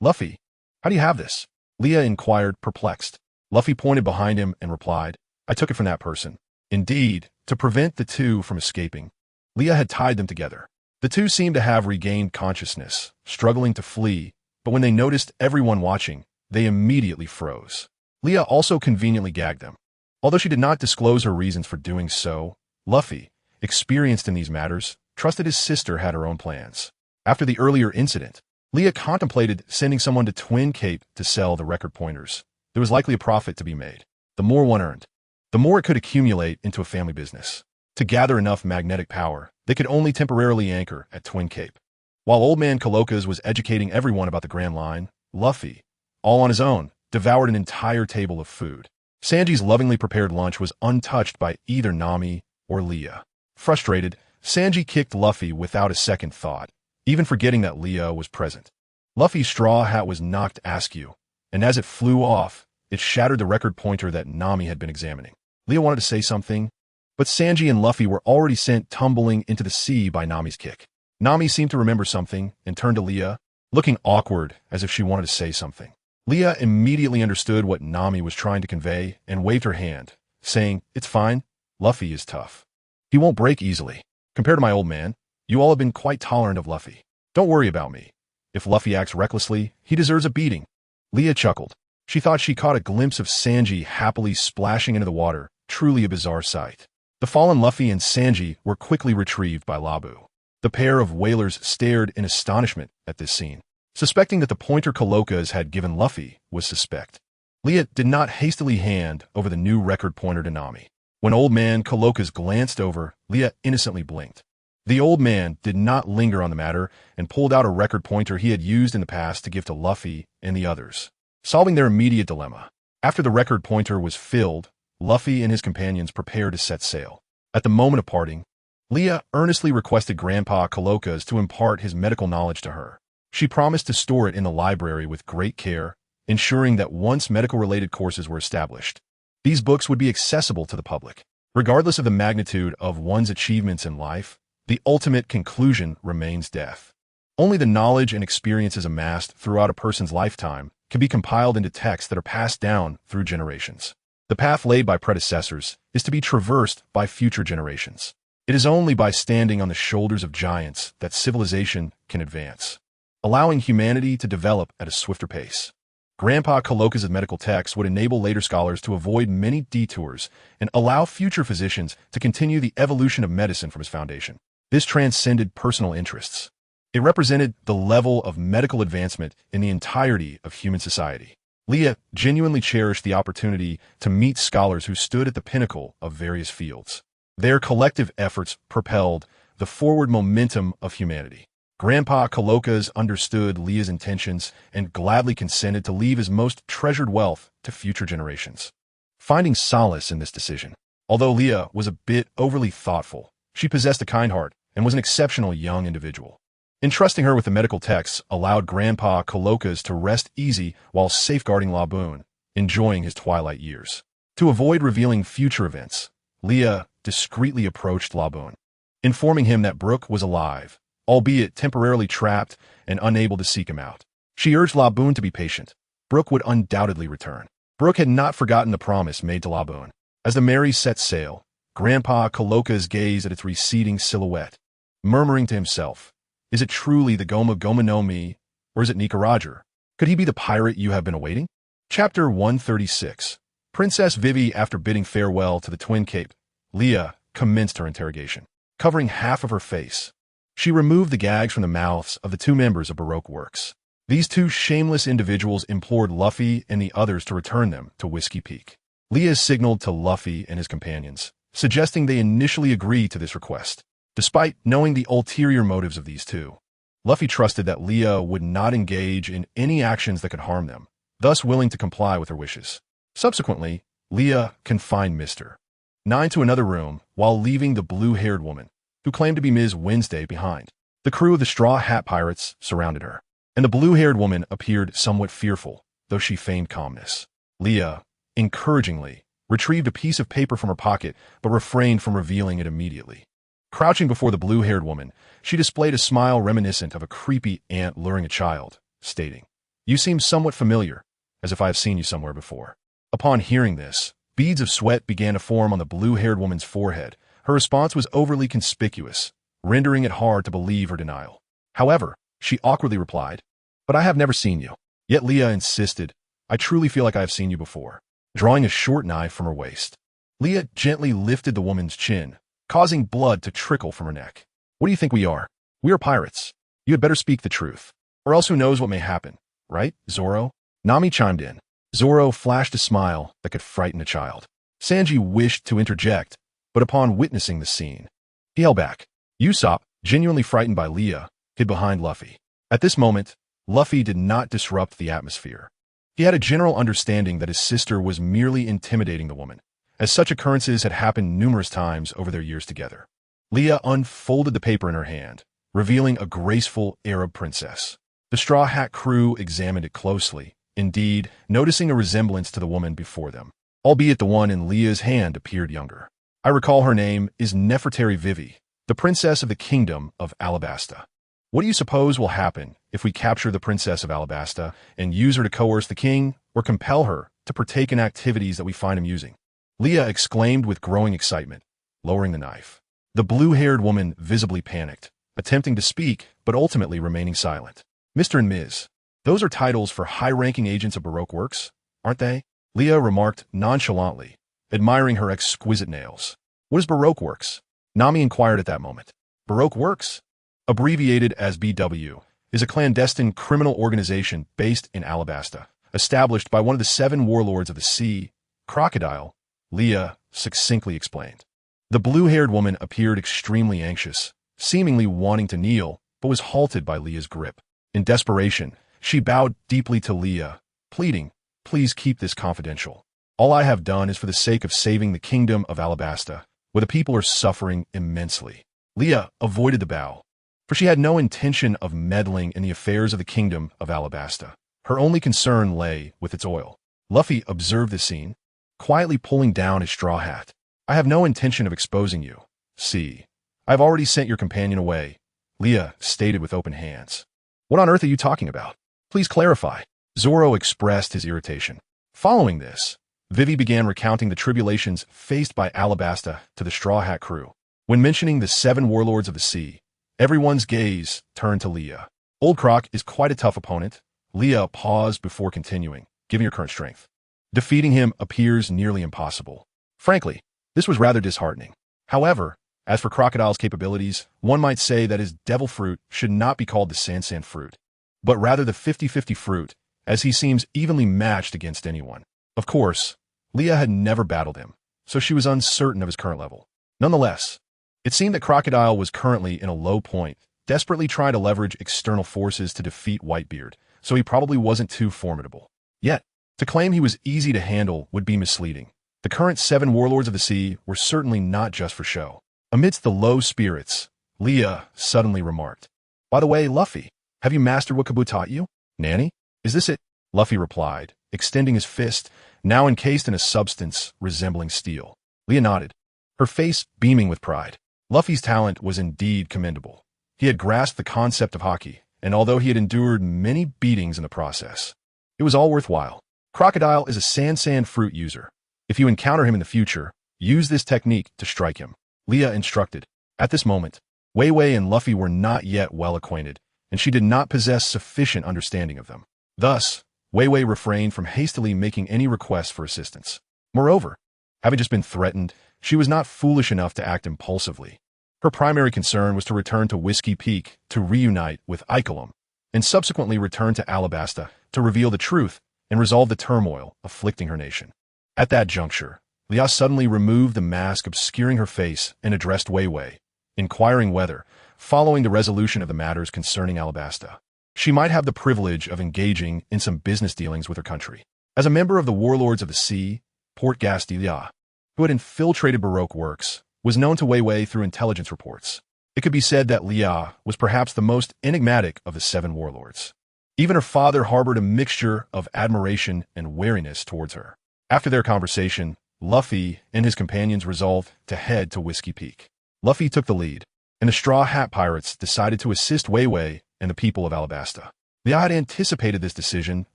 Luffy, how do you have this? Leah inquired, perplexed. Luffy pointed behind him and replied, I took it from that person. Indeed, to prevent the two from escaping, Leah had tied them together. The two seemed to have regained consciousness, struggling to flee, but when they noticed everyone watching, they immediately froze. Leah also conveniently gagged them. Although she did not disclose her reasons for doing so, Luffy, experienced in these matters, trusted his sister had her own plans. After the earlier incident, Leah contemplated sending someone to Twin Cape to sell the record pointers. There was likely a profit to be made. The more one earned, the more it could accumulate into a family business. To gather enough magnetic power, they could only temporarily anchor at Twin Cape. While Old Man Colokas was educating everyone about the Grand Line, Luffy, all on his own, devoured an entire table of food. Sanji's lovingly prepared lunch was untouched by either Nami or Leah. Frustrated, Sanji kicked Luffy without a second thought, even forgetting that Leah was present. Luffy's straw hat was knocked askew, and as it flew off, it shattered the record pointer that Nami had been examining. Leah wanted to say something, but Sanji and Luffy were already sent tumbling into the sea by Nami's kick. Nami seemed to remember something and turned to Leah, looking awkward as if she wanted to say something. Leah immediately understood what Nami was trying to convey and waved her hand, saying, it's fine, Luffy is tough. He won't break easily. Compared to my old man, you all have been quite tolerant of Luffy. Don't worry about me. If Luffy acts recklessly, he deserves a beating. Leah chuckled. She thought she caught a glimpse of Sanji happily splashing into the water, truly a bizarre sight. The fallen Luffy and Sanji were quickly retrieved by Labu. The pair of whalers stared in astonishment at this scene. Suspecting that the pointer Coloca's had given Luffy was suspect, Leah did not hastily hand over the new record pointer to Nami. When old man Coloca's glanced over, Leah innocently blinked. The old man did not linger on the matter and pulled out a record pointer he had used in the past to give to Luffy and the others, solving their immediate dilemma. After the record pointer was filled, Luffy and his companions prepared to set sail. At the moment of parting, Leah earnestly requested Grandpa Coloca's to impart his medical knowledge to her. She promised to store it in the library with great care, ensuring that once medical-related courses were established, these books would be accessible to the public. Regardless of the magnitude of one's achievements in life, the ultimate conclusion remains death. Only the knowledge and experiences amassed throughout a person's lifetime can be compiled into texts that are passed down through generations. The path laid by predecessors is to be traversed by future generations. It is only by standing on the shoulders of giants that civilization can advance, allowing humanity to develop at a swifter pace. Grandpa Coloca's medical texts would enable later scholars to avoid many detours and allow future physicians to continue the evolution of medicine from his foundation. This transcended personal interests. It represented the level of medical advancement in the entirety of human society. Leah genuinely cherished the opportunity to meet scholars who stood at the pinnacle of various fields. Their collective efforts propelled the forward momentum of humanity. Grandpa Coloca's understood Leah's intentions and gladly consented to leave his most treasured wealth to future generations. Finding solace in this decision, although Leah was a bit overly thoughtful, she possessed a kind heart and was an exceptional young individual. Entrusting her with the medical texts allowed Grandpa Coloca's to rest easy while safeguarding Laboon, enjoying his twilight years. To avoid revealing future events, Leah discreetly approached Laboon, informing him that Brook was alive, albeit temporarily trapped and unable to seek him out. She urged Laboon to be patient. Brook would undoubtedly return. Brook had not forgotten the promise made to Laboon. As the Mary set sail, Grandpa Coloca's gazed at its receding silhouette, murmuring to himself, "Is it truly the Goma Goma no Mi, or is it Nika Roger? Could he be the pirate you have been awaiting?" Chapter 136. Princess Vivi. After bidding farewell to the Twin Cape, Leah commenced her interrogation. Covering half of her face, she removed the gags from the mouths of the two members of Baroque Works. These two shameless individuals implored Luffy and the others to return them to Whiskey Peak. Leah signaled to Luffy and his companions, suggesting they initially agree to this request. Despite knowing the ulterior motives of these two, Luffy trusted that Leah would not engage in any actions that could harm them, thus willing to comply with her wishes. Subsequently, Leah confined Mr. 9 to another room while leaving the blue-haired woman, who claimed to be Ms. Wednesday, behind. The crew of the Straw Hat Pirates surrounded her, and the blue-haired woman appeared somewhat fearful, though she feigned calmness. Leah, encouragingly, retrieved a piece of paper from her pocket but refrained from revealing it immediately. Crouching before the blue-haired woman, she displayed a smile reminiscent of a creepy ant luring a child, stating, "You seem somewhat familiar, as if I have seen you somewhere before." Upon hearing this, beads of sweat began to form on the blue-haired woman's forehead. Her response was overly conspicuous, rendering it hard to believe her denial. However, she awkwardly replied, "But I have never seen you." Yet Leah insisted, "I truly feel like I have seen you before." Drawing a short knife from her waist, Leah gently lifted the woman's chin, causing blood to trickle from her neck. "What do you think we are? We are pirates. You had better speak the truth, or else who knows what may happen, right, Zoro?" Nami chimed in. Zoro flashed a smile that could frighten a child. Sanji wished to interject, but upon witnessing the scene, he held back. Usopp, genuinely frightened by Leah, hid behind Luffy. At this moment, Luffy did not disrupt the atmosphere. He had a general understanding that his sister was merely intimidating the woman, as such occurrences had happened numerous times over their years together. Leah unfolded the paper in her hand, revealing a graceful Arab princess. The Straw Hat crew examined it closely, indeed, noticing a resemblance to the woman before them, albeit the one in Leah's hand appeared younger. "I recall her name is Nefertari Vivi, the princess of the kingdom of Alabasta. What do you suppose will happen if we capture the princess of Alabasta and use her to coerce the king or compel her to partake in activities that we find amusing?" Leah exclaimed with growing excitement, lowering the knife. The blue-haired woman visibly panicked, attempting to speak but ultimately remaining silent. "Mr. and Ms. Those are titles for high-ranking agents of Baroque Works, aren't they?" Leah remarked nonchalantly, admiring her exquisite nails. "What is Baroque Works?" Nami inquired at that moment. "Baroque Works?" Abbreviated as BW, is a clandestine criminal organization based in Alabasta, established by one of the 7 warlords of the sea, Crocodile, Leah succinctly explained. The blue-haired woman appeared extremely anxious, seemingly wanting to kneel, but was halted by Leah's grip. In desperation, she bowed deeply to Leah, pleading, "Please keep this confidential. All I have done is for the sake of saving the kingdom of Alabasta, where the people are suffering immensely." Leah avoided the bow, for she had no intention of meddling in the affairs of the kingdom of Alabasta. Her only concern lay with its oil. Luffy observed the scene, quietly pulling down his straw hat. "I have no intention of exposing you. See, I've already sent your companion away," Leah stated with open hands. "What on earth are you talking about? Please clarify." Zoro expressed his irritation. Following this, Vivi began recounting the tribulations faced by Alabasta to the Straw Hat crew. When mentioning the 7 warlords of the sea, everyone's gaze turned to Leah. "Old Croc is quite a tough opponent." Leah paused before continuing, "Given your current strength, defeating him appears nearly impossible. Frankly, this was rather disheartening. However, as for Crocodile's capabilities, one might say that his devil fruit should not be called the Sansan fruit, but rather the 50-50 fruit, as he seems evenly matched against anyone." Of course, Leah had never battled him, so she was uncertain of his current level. Nonetheless, it seemed that Crocodile was currently in a low point, desperately trying to leverage external forces to defeat Whitebeard, so he probably wasn't too formidable. Yet, to claim he was easy to handle would be misleading. The current 7 warlords of the sea were certainly not just for show. Amidst the low spirits, Leah suddenly remarked, "By the way, Luffy, have you mastered what Kabu taught you?" "Nanny? Is this it?" Luffy replied, extending his fist, now encased in a substance resembling steel. Leah nodded, her face beaming with pride. Luffy's talent was indeed commendable. He had grasped the concept of haki, and although he had endured many beatings in the process, it was all worthwhile. Crocodile is a Sansan fruit user. If you encounter him in the future, use this technique to strike him, Leah instructed. At this moment, Wei Wei and Luffy were not yet well acquainted, and she did not possess sufficient understanding of them. Thus, Wei Wei refrained from hastily making any requests for assistance. Moreover, having just been threatened, she was not foolish enough to act impulsively. Her primary concern was to return to Whiskey Peak to reunite with Icolum, and subsequently return to Alabasta to reveal the truth and resolve the turmoil afflicting her nation. At that juncture, Leah suddenly removed the mask obscuring her face and addressed Wei Wei, inquiring whether, following the resolution of the matters concerning Alabasta, she might have the privilege of engaging in some business dealings with her country. As a member of the Warlords of the Sea, Port Gasti Leah, who had infiltrated Baroque works, was known to Wei Wei through intelligence reports. It could be said that Leah was perhaps the most enigmatic of the 7 warlords. Even her father harbored a mixture of admiration and wariness towards her. After their conversation, Luffy and his companions resolved to head to Whiskey Peak. Luffy took the lead, and the Straw Hat Pirates decided to assist Wei Wei and the people of Alabasta. Leah had anticipated this decision,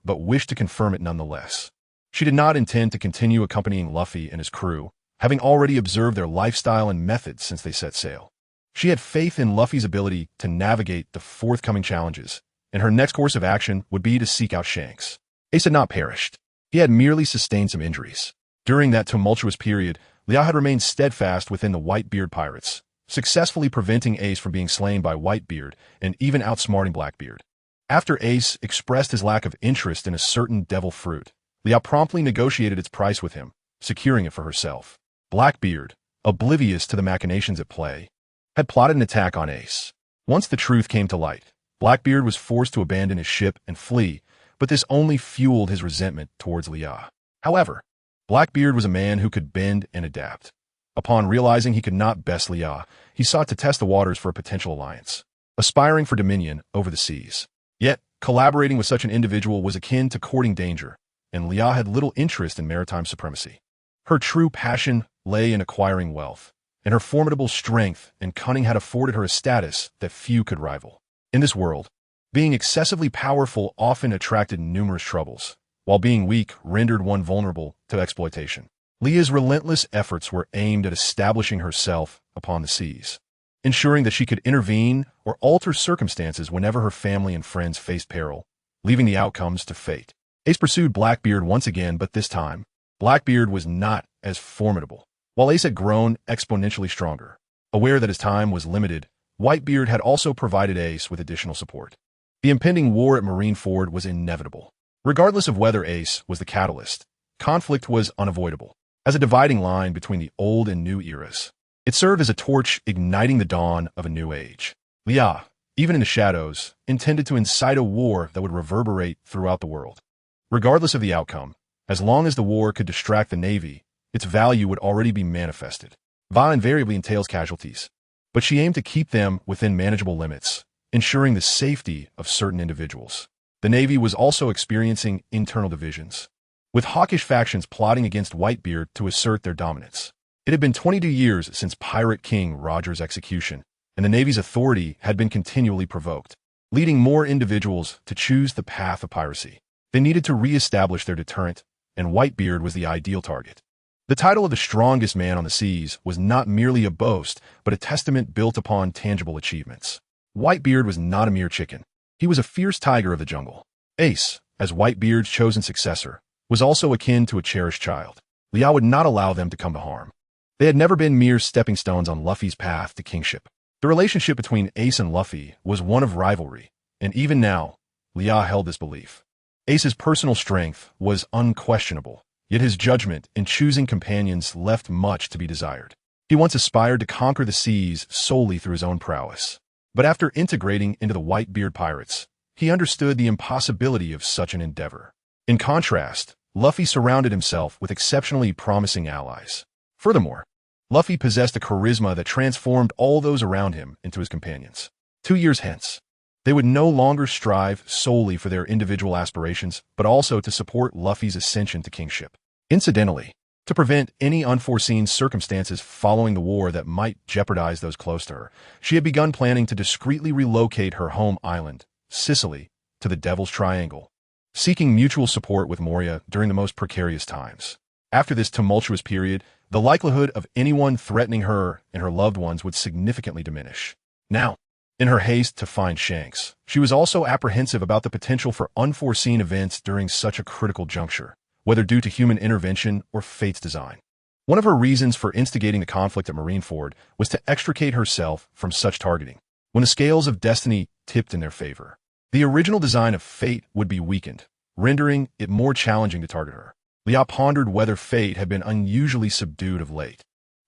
but wished to confirm it nonetheless. She did not intend to continue accompanying Luffy and his crew, having already observed their lifestyle and methods since they set sail. She had faith in Luffy's ability to navigate the forthcoming challenges, and her next course of action would be to seek out Shanks. Ace had not perished. He had merely sustained some injuries. During that tumultuous period, Leah had remained steadfast within the Whitebeard pirates, successfully preventing Ace from being slain by Whitebeard and even outsmarting Blackbeard. After Ace expressed his lack of interest in a certain devil fruit, Leah promptly negotiated its price with him, securing it for herself. Blackbeard, oblivious to the machinations at play, had plotted an attack on Ace. Once the truth came to light, Blackbeard was forced to abandon his ship and flee, but this only fueled his resentment towards Leah. However, Blackbeard was a man who could bend and adapt. Upon realizing he could not best Leah, he sought to test the waters for a potential alliance, aspiring for dominion over the seas. Yet, collaborating with such an individual was akin to courting danger, and Leah had little interest in maritime supremacy. Her true passion lay in acquiring wealth, and her formidable strength and cunning had afforded her a status that few could rival. In this world, being excessively powerful often attracted numerous troubles, while being weak rendered one vulnerable to exploitation. Leah's relentless efforts were aimed at establishing herself upon the seas, ensuring that she could intervene or alter circumstances whenever her family and friends faced peril, leaving the outcomes to fate. Ace pursued Blackbeard once again, but this time, Blackbeard was not as formidable. While Ace had grown exponentially stronger, aware that his time was limited, Whitebeard had also provided Ace with additional support. The impending war at Marineford was inevitable. Regardless of whether Ace was the catalyst, conflict was unavoidable. As a dividing line between the old and new eras, it served as a torch igniting the dawn of a new age. Leah, even in the shadows, intended to incite a war that would reverberate throughout the world. Regardless of the outcome, as long as the war could distract the Navy, its value would already be manifested. Va invariably entails casualties, but she aimed to keep them within manageable limits, ensuring the safety of certain individuals. The Navy was also experiencing internal divisions, with hawkish factions plotting against Whitebeard to assert their dominance. It had been 22 years since Pirate King Roger's execution, and the Navy's authority had been continually provoked, leading more individuals to choose the path of piracy. They needed to re-establish their deterrent, and Whitebeard was the ideal target. The title of the strongest man on the seas was not merely a boast, but a testament built upon tangible achievements. Whitebeard was not a mere chicken. He was a fierce tiger of the jungle. Ace, as Whitebeard's chosen successor, was also akin to a cherished child. Leah would not allow them to come to harm. They had never been mere stepping stones on Luffy's path to kingship. The relationship between Ace and Luffy was one of rivalry, and even now, Leah held this belief. Ace's personal strength was unquestionable, yet his judgment in choosing companions left much to be desired. He once aspired to conquer the seas solely through his own prowess. But after integrating into the Whitebeard pirates, he understood the impossibility of such an endeavor. In contrast, Luffy surrounded himself with exceptionally promising allies. Furthermore, Luffy possessed a charisma that transformed all those around him into his companions. 2 years hence, they would no longer strive solely for their individual aspirations, but also to support Luffy's ascension to kingship. Incidentally, to prevent any unforeseen circumstances following the war that might jeopardize those close to her, she had begun planning to discreetly relocate her home island, Sicily, to the Devil's Triangle, seeking mutual support with Moria during the most precarious times. After this tumultuous period, the likelihood of anyone threatening her and her loved ones would significantly diminish. Now, in her haste to find Shanks, she was also apprehensive about the potential for unforeseen events during such a critical juncture, whether due to human intervention or fate's design. One of her reasons for instigating the conflict at Marineford was to extricate herself from such targeting. When the scales of destiny tipped in their favor, the original design of fate would be weakened, rendering it more challenging to target her. Leah pondered whether fate had been unusually subdued of late,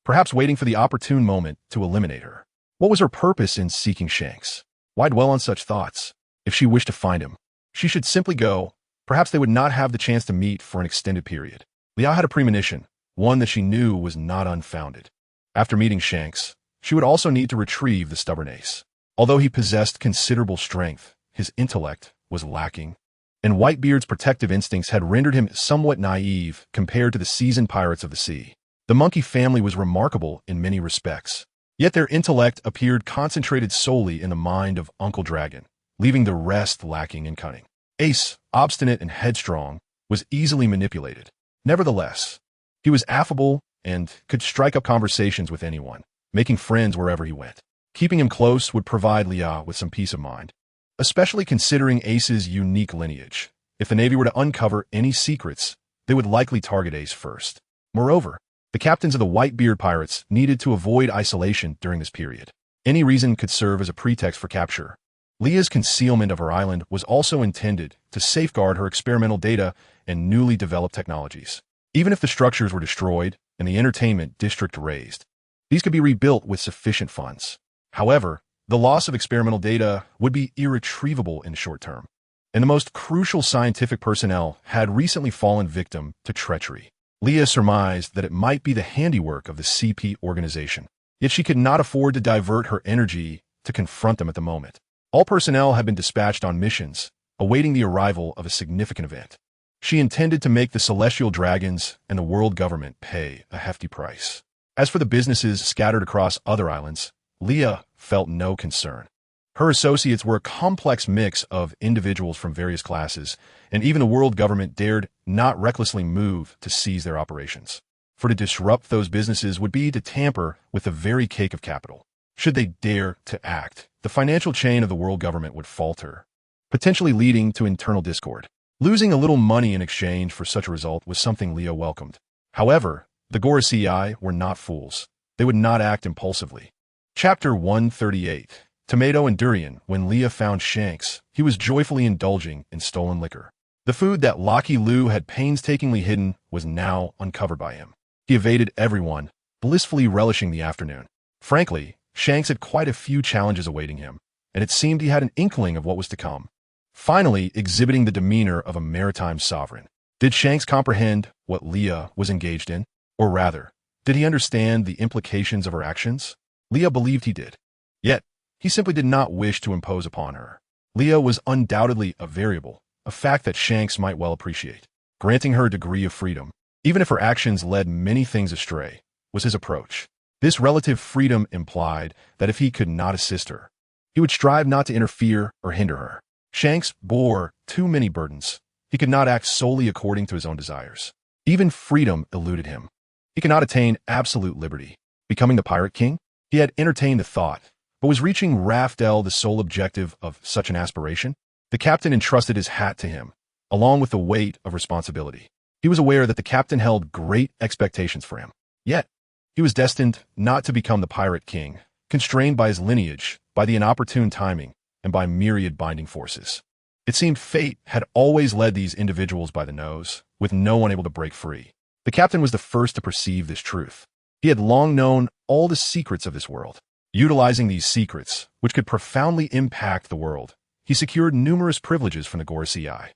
perhaps waiting for the opportune moment to eliminate her. What was her purpose in seeking Shanks? Why dwell on such thoughts? If she wished to find him, she should simply go. Perhaps they would not have the chance to meet for an extended period. Leah had a premonition, one that she knew was not unfounded. After meeting Shanks, she would also need to retrieve the stubborn Ace. Although he possessed considerable strength, his intellect was lacking, and Whitebeard's protective instincts had rendered him somewhat naive compared to the seasoned pirates of the sea. The monkey family was remarkable in many respects, yet their intellect appeared concentrated solely in the mind of Uncle Dragon, leaving the rest lacking in cunning. Ace, obstinate and headstrong, was easily manipulated. Nevertheless, he was affable and could strike up conversations with anyone, making friends wherever he went. Keeping him close would provide Leah with some peace of mind, especially considering Ace's unique lineage. If the Navy were to uncover any secrets, they would likely target Ace first. Moreover, the captains of the Whitebeard pirates needed to avoid isolation during this period. Any reason could serve as a pretext for capture. Leah's concealment of her island was also intended to safeguard her experimental data and newly developed technologies. Even if the structures were destroyed and the entertainment district razed, these could be rebuilt with sufficient funds. However, the loss of experimental data would be irretrievable in the short term, and the most crucial scientific personnel had recently fallen victim to treachery. Leah surmised that it might be the handiwork of the CP organization, yet she could not afford to divert her energy to confront them at the moment. All personnel had been dispatched on missions, awaiting the arrival of a significant event. She intended to make the Celestial Dragons and the world government pay a hefty price. As for the businesses scattered across other islands, Leah felt no concern. Her associates were a complex mix of individuals from various classes, and even the world government dared not recklessly move to seize their operations. For to disrupt those businesses would be to tamper with the very cake of capital. Should they dare to act, the financial chain of the world government would falter, potentially leading to internal discord. Losing a little money in exchange for such a result was something Leah welcomed. However, the Gorosei were not fools. They would not act impulsively. Chapter 138. Tomato and Durian. When Leah found Shanks, he He was joyfully indulging in stolen liquor. The food that Lucky Lu had painstakingly hidden was now uncovered by him. He evaded everyone, blissfully relishing the afternoon. Frankly, Shanks had quite a few challenges awaiting him, and it seemed he had an inkling of what was to come. Finally, exhibiting the demeanor of a maritime sovereign. Did Shanks comprehend what Leah was engaged in? Or rather, did he understand the implications of her actions? Leah believed he did. Yet, he simply did not wish to impose upon her. Leah was undoubtedly a variable, a fact that Shanks might well appreciate. Granting her a degree of freedom, even if her actions led many things astray, was his approach. This relative freedom implied that if he could not assist her, he would strive not to interfere or hinder her. Shanks bore too many burdens. He could not act solely according to his own desires. Even freedom eluded him. He could not attain absolute liberty. Becoming the Pirate King? He had entertained the thought, but was reaching Raftel the sole objective of such an aspiration? The captain entrusted his hat to him, along with the weight of responsibility. He was aware that the captain held great expectations for him. Yet, he was destined not to become the Pirate King, constrained by his lineage, by the inopportune timing, and by myriad binding forces. It seemed fate had always led these individuals by the nose, with no one able to break free. The captain was the first to perceive this truth. He had long known all the secrets of this world. Utilizing these secrets, which could profoundly impact the world, he secured numerous privileges from the Gorosei.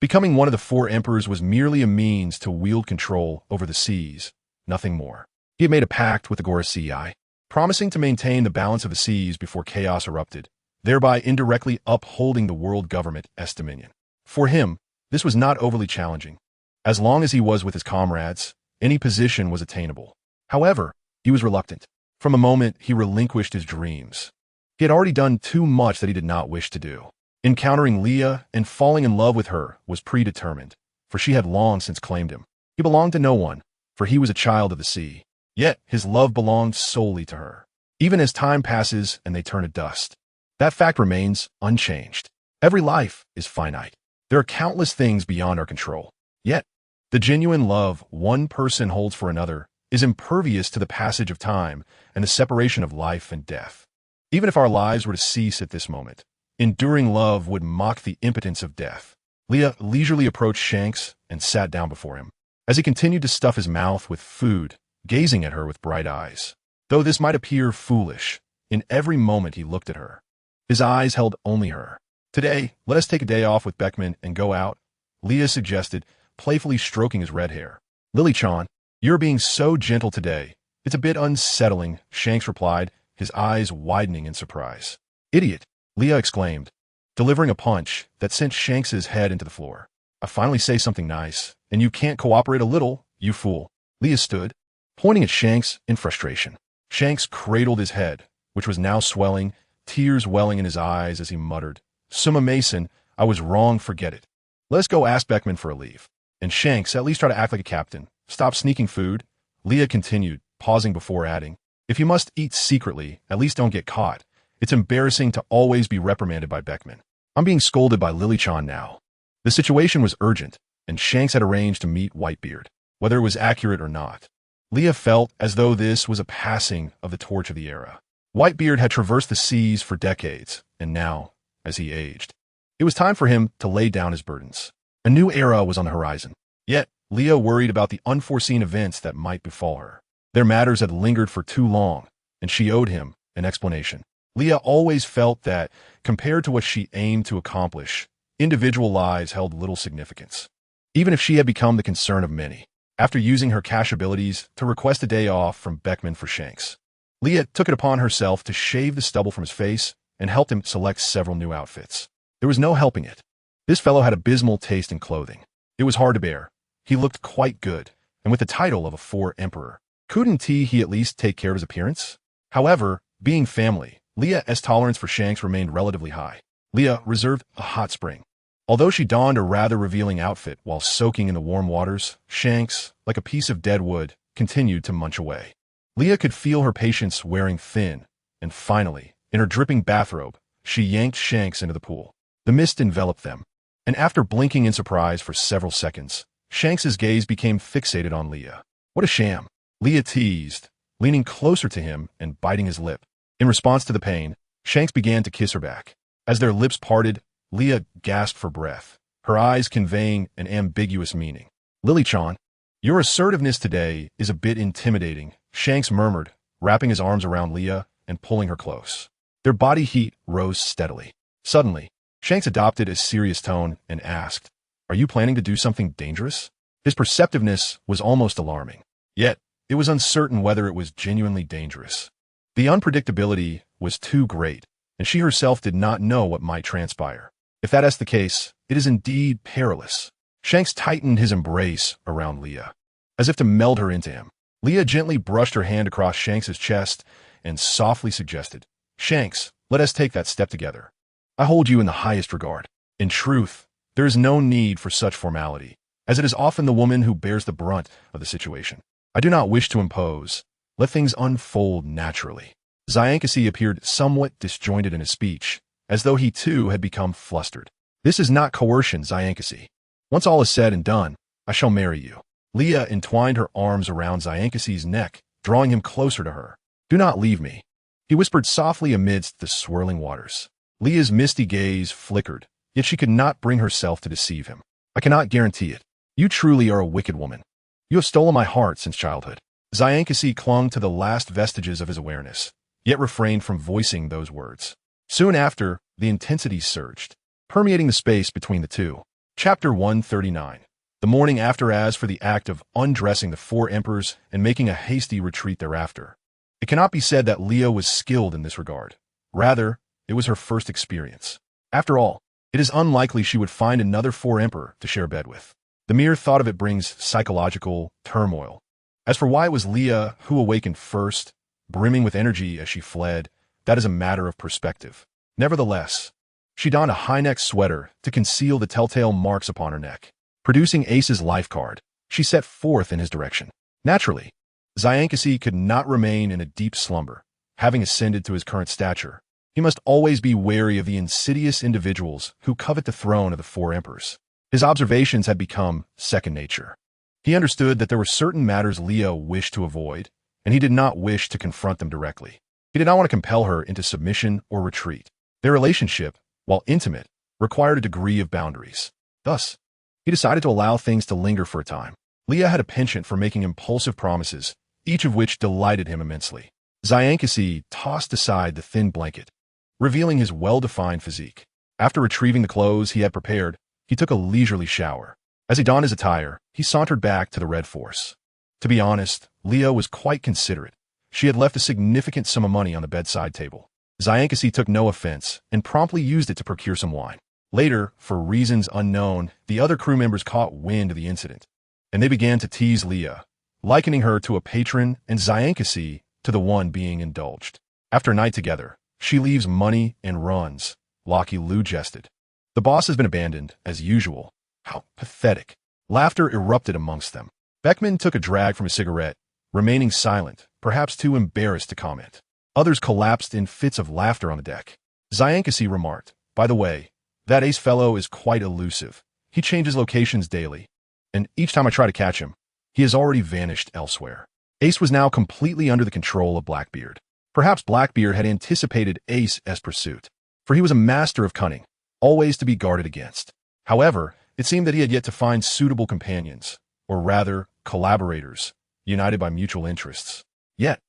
Becoming one of the four emperors was merely a means to wield control over the seas, nothing more. He had made a pact with the Gorosei, promising to maintain the balance of the seas before chaos erupted, thereby indirectly upholding the world government as dominion. For him, this was not overly challenging. As long as he was with his comrades, any position was attainable. However, he was reluctant. From a moment, he relinquished his dreams. He had already done too much that he did not wish to do. Encountering Leah and falling in love with her was predetermined, for she had long since claimed him. He belonged to no one, for he was a child of the sea. Yet his love belonged solely to her. Even as time passes and they turn to dust, that fact remains unchanged. Every life is finite. There are countless things beyond our control. Yet, the genuine love one person holds for another is impervious to the passage of time and the separation of life and death. Even if our lives were to cease at this moment, enduring love would mock the impotence of death. Leah leisurely approached Shanks and sat down before him. As he continued to stuff his mouth with food, gazing at her with bright eyes. Though this might appear foolish, in every moment he looked at her. His eyes held only her. "Today, let us take a day off with Beckman and go out," Leah suggested, playfully stroking his red hair. "Lily-chan, you're being so gentle today. It's a bit unsettling," Shanks replied, his eyes widening in surprise. "Idiot," Leah exclaimed, delivering a punch that sent Shanks's head into the floor. "I finally say something nice, and you can't cooperate a little, you fool." Leah stood, pointing at Shanks in frustration. Shanks cradled his head, which was now swelling, tears welling in his eyes as he muttered, "Summa Mason, I was wrong, forget it. Let's go ask Beckman for a leave. And Shanks, at least try to act like a captain. Stop sneaking food." Leah continued, pausing before adding, "If you must eat secretly, at least don't get caught. It's embarrassing to always be reprimanded by Beckman. I'm being scolded by Lily-chan now." The situation was urgent, and Shanks had arranged to meet Whitebeard, whether it was accurate or not. Leah felt as though this was a passing of the torch of the era. Whitebeard had traversed the seas for decades, and now, as he aged, it was time for him to lay down his burdens. A new era was on the horizon. Yet, Leah worried about the unforeseen events that might befall her. Their matters had lingered for too long, and she owed him an explanation. Leah always felt that, compared to what she aimed to accomplish, individual lives held little significance. Even if she had become the concern of many, after using her cash abilities to request a day off from Beckman for Shanks, Leah took it upon herself to shave the stubble from his face and helped him select several new outfits. There was no helping it. This fellow had abysmal taste in clothing. It was hard to bear. He looked quite good, and with the title of a four emperor. Couldn't he at least take care of his appearance? However, being family, Leah's tolerance for Shanks remained relatively high. Leah reserved a hot spring. Although she donned a rather revealing outfit while soaking in the warm waters, Shanks, like a piece of dead wood, continued to munch away. Leah could feel her patience wearing thin, and finally, in her dripping bathrobe, she yanked Shanks into the pool. The mist enveloped them, and after blinking in surprise for several seconds, Shanks's gaze became fixated on Leah. "What a sham," Leah teased, leaning closer to him and biting his lip. In response to the pain, Shanks began to kiss her back. As their lips parted, Leah gasped for breath, her eyes conveying an ambiguous meaning. Lily-chan, your assertiveness today is a bit intimidating, Shanks murmured, wrapping his arms around Leah and pulling her close. Their body heat rose steadily. Suddenly, Shanks adopted a serious tone and asked, "Are you planning to do something dangerous?" His perceptiveness was almost alarming. Yet, it was uncertain whether it was genuinely dangerous. The unpredictability was too great, and she herself did not know what might transpire. If that is the case, it is indeed perilous. Shanks tightened his embrace around Leah, as if to meld her into him. Leah gently brushed her hand across Shanks's chest and softly suggested, "Shanks, let us take that step together. I hold you in the highest regard. In truth, there is no need for such formality, as it is often the woman who bears the brunt of the situation. I do not wish to impose. Let things unfold naturally." Zyankasi appeared somewhat disjointed in his speech, as though he too had become flustered. "This is not coercion, Zyankasi. Once all is said and done, I shall marry you." Leah entwined her arms around Zyankasi's neck, drawing him closer to her. "Do not leave me," he whispered softly amidst the swirling waters. Leah's misty gaze flickered, yet she could not bring herself to deceive him. "I cannot guarantee it. You truly are a wicked woman. You have stolen my heart since childhood." Zyankasi clung to the last vestiges of his awareness, yet refrained from voicing those words. Soon after, the intensity surged, permeating the space between the two. Chapter 139. The morning after. As for the act of undressing the four emperors and making a hasty retreat thereafter, it cannot be said that Leah was skilled in this regard. Rather, it was her first experience. After all, it is unlikely she would find another four emperor to share bed with. The mere thought of it brings psychological turmoil. As for why it was Leah who awakened first, brimming with energy as she fled, that is a matter of perspective. Nevertheless, she donned a high-neck sweater to conceal the telltale marks upon her neck. Producing Ace's life card, she set forth in his direction. Naturally, Zyankasi could not remain in a deep slumber. Having ascended to his current stature, he must always be wary of the insidious individuals who covet the throne of the four emperors. His observations had become second nature. He understood that there were certain matters Leah wished to avoid, and he did not wish to confront them directly. He did not want to compel her into submission or retreat. Their relationship, while intimate, required a degree of boundaries. Thus, he decided to allow things to linger for a time. Leah had a penchant for making impulsive promises, each of which delighted him immensely. Zyankasi tossed aside the thin blanket, revealing his well-defined physique. After retrieving the clothes he had prepared, he took a leisurely shower. As he donned his attire, he sauntered back to the Red Force. To be honest, Leah was quite considerate. She had left a significant sum of money on the bedside table. Zyankasi took no offense and promptly used it to procure some wine. Later, for reasons unknown, the other crew members caught wind of the incident, and they began to tease Leah, likening her to a patron and Zyankasi to the one being indulged. After a night together, she leaves money and runs, Locky Lou jested. The boss has been abandoned, as usual. How pathetic. Laughter erupted amongst them. Beckman took a drag from his cigarette, remaining silent, perhaps too embarrassed to comment. Others collapsed in fits of laughter on the deck. Zyankasi remarked, "By the way, that Ace fellow is quite elusive. He changes locations daily, and each time I try to catch him, he has already vanished elsewhere." Ace was now completely under the control of Blackbeard. Perhaps Blackbeard had anticipated Ace's pursuit, for he was a master of cunning, always to be guarded against. However, it seemed that he had yet to find suitable companions, or rather, collaborators, united by mutual interests. Yet,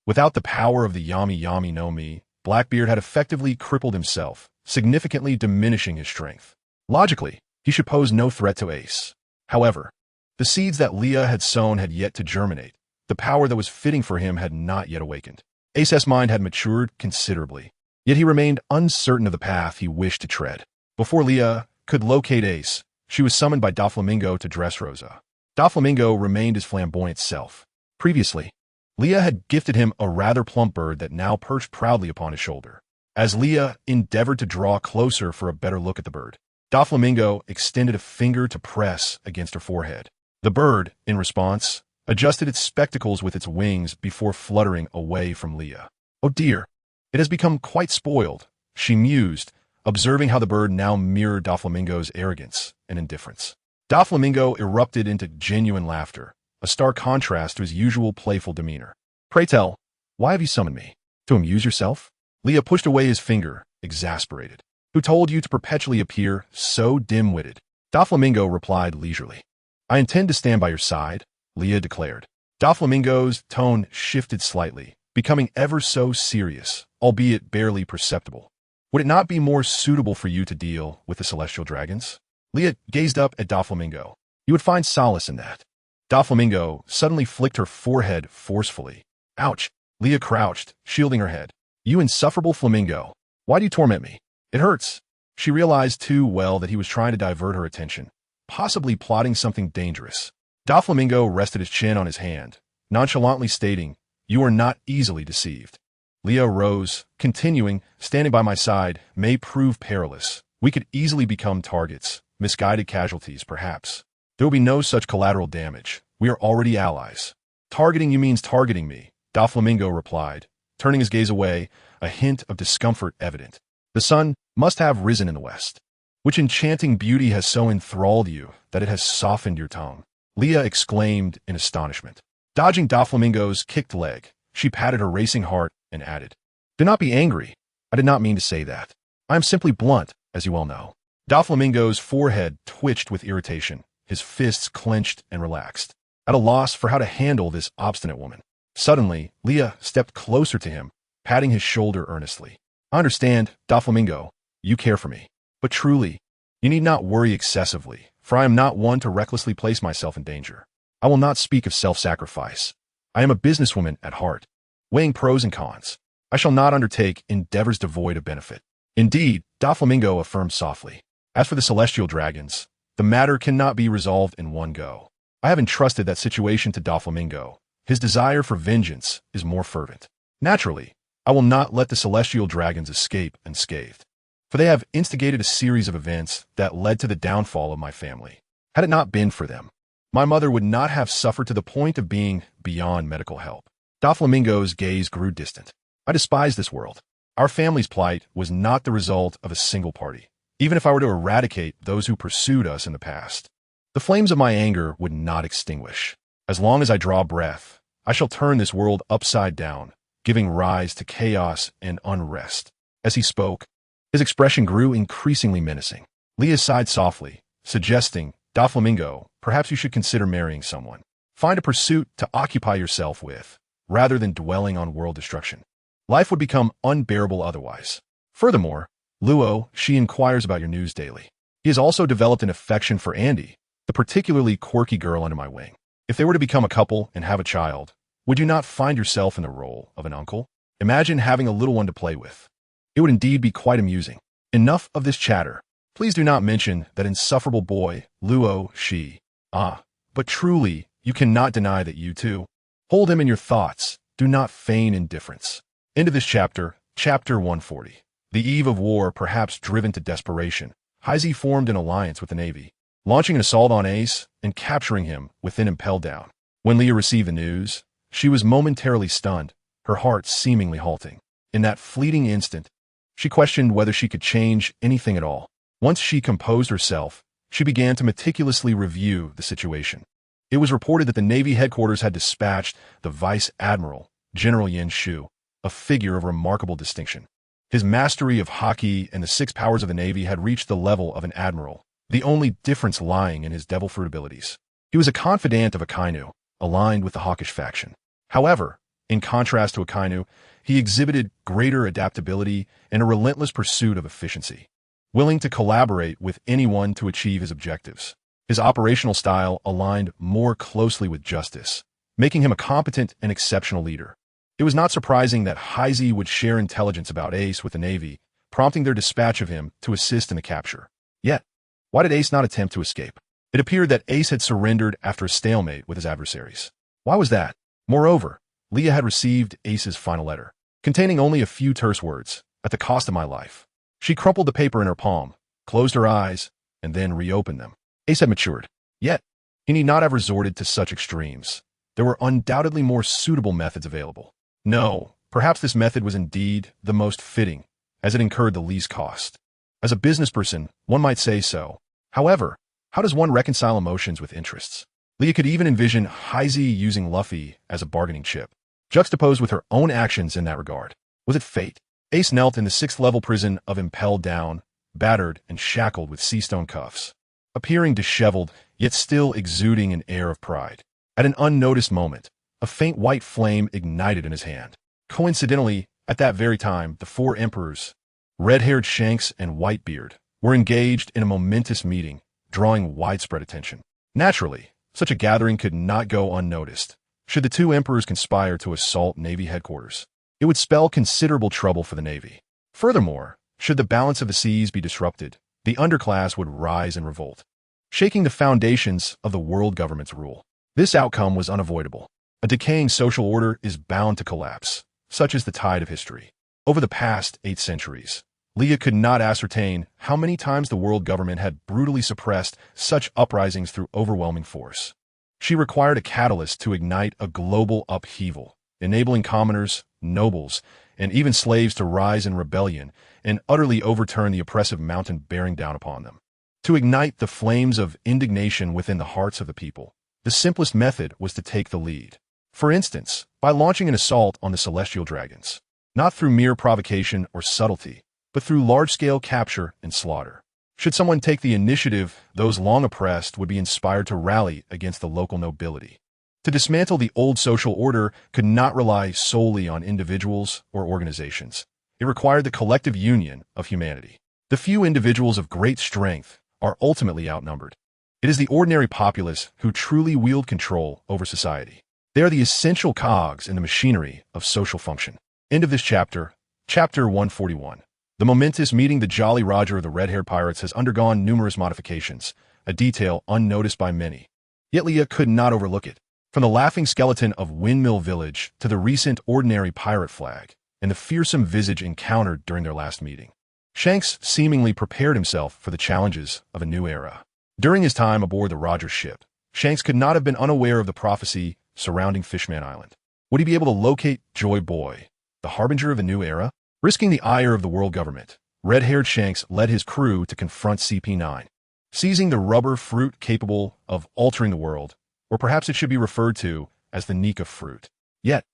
without the power of the Yami Yami no Mi, Blackbeard had effectively crippled himself, significantly diminishing his strength. Logically, he should pose no threat to Ace. However, the seeds that Leah had sown had yet to germinate. The power that was fitting for him had not yet awakened. Ace's mind had matured considerably, yet he remained uncertain of the path he wished to tread. Before Leah could locate Ace, she was summoned by Doflamingo to Dressrosa. Doflamingo remained his flamboyant self. Previously, Leah had gifted him a rather plump bird that now perched proudly upon his shoulder. As Leah endeavored to draw closer for a better look at the bird, Doflamingo extended a finger to press against her forehead. The bird, in response, adjusted its spectacles with its wings before fluttering away from Leah. "Oh dear, it has become quite spoiled," she mused, observing how the bird now mirrored Doflamingo's arrogance and indifference. Doflamingo erupted into genuine laughter, a stark contrast to his usual playful demeanor. "Pray tell, why have you summoned me? To amuse yourself?" Leah pushed away his finger, exasperated. Who told you to perpetually appear so dim-witted? Doflamingo replied leisurely. I intend to stand by your side, Leah declared. Doflamingo's tone shifted slightly, becoming ever so serious, albeit barely perceptible. Would it not be more suitable for you to deal with the celestial dragons? Leah gazed up at Doflamingo. You would find solace in that. Doflamingo suddenly flicked her forehead forcefully. Ouch! Leah crouched, shielding her head. You insufferable flamingo. Why do you torment me? It hurts. She realized too well that he was trying to divert her attention, possibly plotting something dangerous. Doflamingo rested his chin on his hand, nonchalantly stating, You are not easily deceived. Leah rose, continuing, Standing by my side may prove perilous. We could easily become targets, misguided casualties, perhaps. There will be no such collateral damage. We are already allies. Targeting you means targeting me, Doflamingo replied, turning his gaze away, a hint of discomfort evident. The sun must have risen in the west. Which enchanting beauty has so enthralled you that it has softened your tongue? Leah exclaimed in astonishment. Dodging Doflamingo's kicked leg, she patted her racing heart and added, Do not be angry. I did not mean to say that. I am simply blunt, as you well know. Doflamingo's forehead twitched with irritation, his fists clenched and relaxed, at a loss for how to handle this obstinate woman. Suddenly, Leah stepped closer to him, patting his shoulder earnestly. I understand, Doflamingo, you care for me. But truly, you need not worry excessively, for I am not one to recklessly place myself in danger. I will not speak of self-sacrifice. I am a businesswoman at heart, weighing pros and cons. I shall not undertake endeavors devoid of benefit. Indeed, Doflamingo affirmed softly. As for the celestial dragons, the matter cannot be resolved in one go. I have entrusted that situation to Doflamingo. His desire for vengeance is more fervent. Naturally, I will not let the celestial dragons escape unscathed, for they have instigated a series of events that led to the downfall of my family. Had it not been for them, my mother would not have suffered to the point of being beyond medical help. Doflamingo's gaze grew distant. I despise this world. Our family's plight was not the result of a single party. Even if I were to eradicate those who pursued us in the past, the flames of my anger would not extinguish. As long as I draw breath, I shall turn this world upside down, giving rise to chaos and unrest. As he spoke, his expression grew increasingly menacing. Leah sighed softly, suggesting, Doflamingo, perhaps you should consider marrying someone. Find a pursuit to occupy yourself with, rather than dwelling on world destruction. Life would become unbearable otherwise. Furthermore, Luo, she inquires about your news daily. He has also developed an affection for Andy, the particularly quirky girl under my wing. If they were to become a couple and have a child, would you not find yourself in the role of an uncle? Imagine having a little one to play with. It would indeed be quite amusing. Enough of this chatter. Please do not mention that insufferable boy, Luo, she. But truly, you cannot deny that you too. Hold him in your thoughts. Do not feign indifference. End of this chapter, chapter 140. The eve of war, perhaps driven to desperation, Heisey formed an alliance with the Navy, launching an assault on Ace and capturing him within Impel Down. When Leah received the news, she was momentarily stunned, her heart seemingly halting. In that fleeting instant, she questioned whether she could change anything at all. Once she composed herself, she began to meticulously review the situation. It was reported that the Navy headquarters had dispatched the Vice Admiral, General Yin Shu, a figure of remarkable distinction. His mastery of hockey and the 6 powers of the Navy had reached the level of an admiral, the only difference lying in his devil fruit abilities. He was a confidant of Akainu, aligned with the hawkish faction. However, in contrast to Akainu, he exhibited greater adaptability and a relentless pursuit of efficiency, willing to collaborate with anyone to achieve his objectives. His operational style aligned more closely with justice, making him a competent and exceptional leader. It was not surprising that Heisey would share intelligence about Ace with the Navy, prompting their dispatch of him to assist in the capture. Yet, why did Ace not attempt to escape? It appeared that Ace had surrendered after a stalemate with his adversaries. Why was that? Moreover, Leah had received Ace's final letter, containing only a few terse words, at the cost of my life. She crumpled the paper in her palm, closed her eyes, and then reopened them. Ace had matured. Yet, he need not have resorted to such extremes. There were undoubtedly more suitable methods available. No, perhaps this method was indeed the most fitting, as it incurred the least cost. As a business person, one might say so. However, how does one reconcile emotions with interests? Leah could even envision Heisey using Luffy as a bargaining chip, juxtaposed with her own actions in that regard. Was it fate? Ace knelt in the 6th level prison of Impel Down, battered and shackled with sea-stone cuffs, appearing disheveled, yet still exuding an air of pride. At an unnoticed moment, a faint white flame ignited in his hand. Coincidentally, at that very time, the four emperors, red-haired Shanks and Whitebeard, were engaged in a momentous meeting, drawing widespread attention. Naturally, such a gathering could not go unnoticed. Should the two emperors conspire to assault Navy headquarters, it would spell considerable trouble for the Navy. Furthermore, should the balance of the seas be disrupted, the underclass would rise in revolt, shaking the foundations of the world government's rule. This outcome was unavoidable. A decaying social order is bound to collapse, such is the tide of history. Over the past 8 centuries, Leah could not ascertain how many times the world government had brutally suppressed such uprisings through overwhelming force. She required a catalyst to ignite a global upheaval, enabling commoners, nobles, and even slaves to rise in rebellion and utterly overturn the oppressive mountain bearing down upon them. To ignite the flames of indignation within the hearts of the people, the simplest method was to take the lead. For instance, by launching an assault on the celestial dragons, not through mere provocation or subtlety, but through large-scale capture and slaughter. Should someone take the initiative, those long oppressed would be inspired to rally against the local nobility. To dismantle the old social order could not rely solely on individuals or organizations. It required the collective union of humanity. The few individuals of great strength are ultimately outnumbered. It is the ordinary populace who truly wield control over society. They are the essential cogs in the machinery of social function. End of this chapter. Chapter 141. The momentous meeting the Jolly Roger of the Red-Haired Pirates has undergone numerous modifications, a detail unnoticed by many. Yet Leah could not overlook it. From the laughing skeleton of Windmill Village to the recent ordinary pirate flag, and the fearsome visage encountered during their last meeting, Shanks seemingly prepared himself for the challenges of a new era. During his time aboard the Roger ship, Shanks could not have been unaware of the prophecy surrounding Fishman Island. Would he be able to locate Joy Boy, the harbinger of a new era? Risking the ire of the world government, red-haired Shanks led his crew to confront CP9. Seizing the rubber fruit capable of altering the world, or perhaps it should be referred to as the Nika fruit. Yet,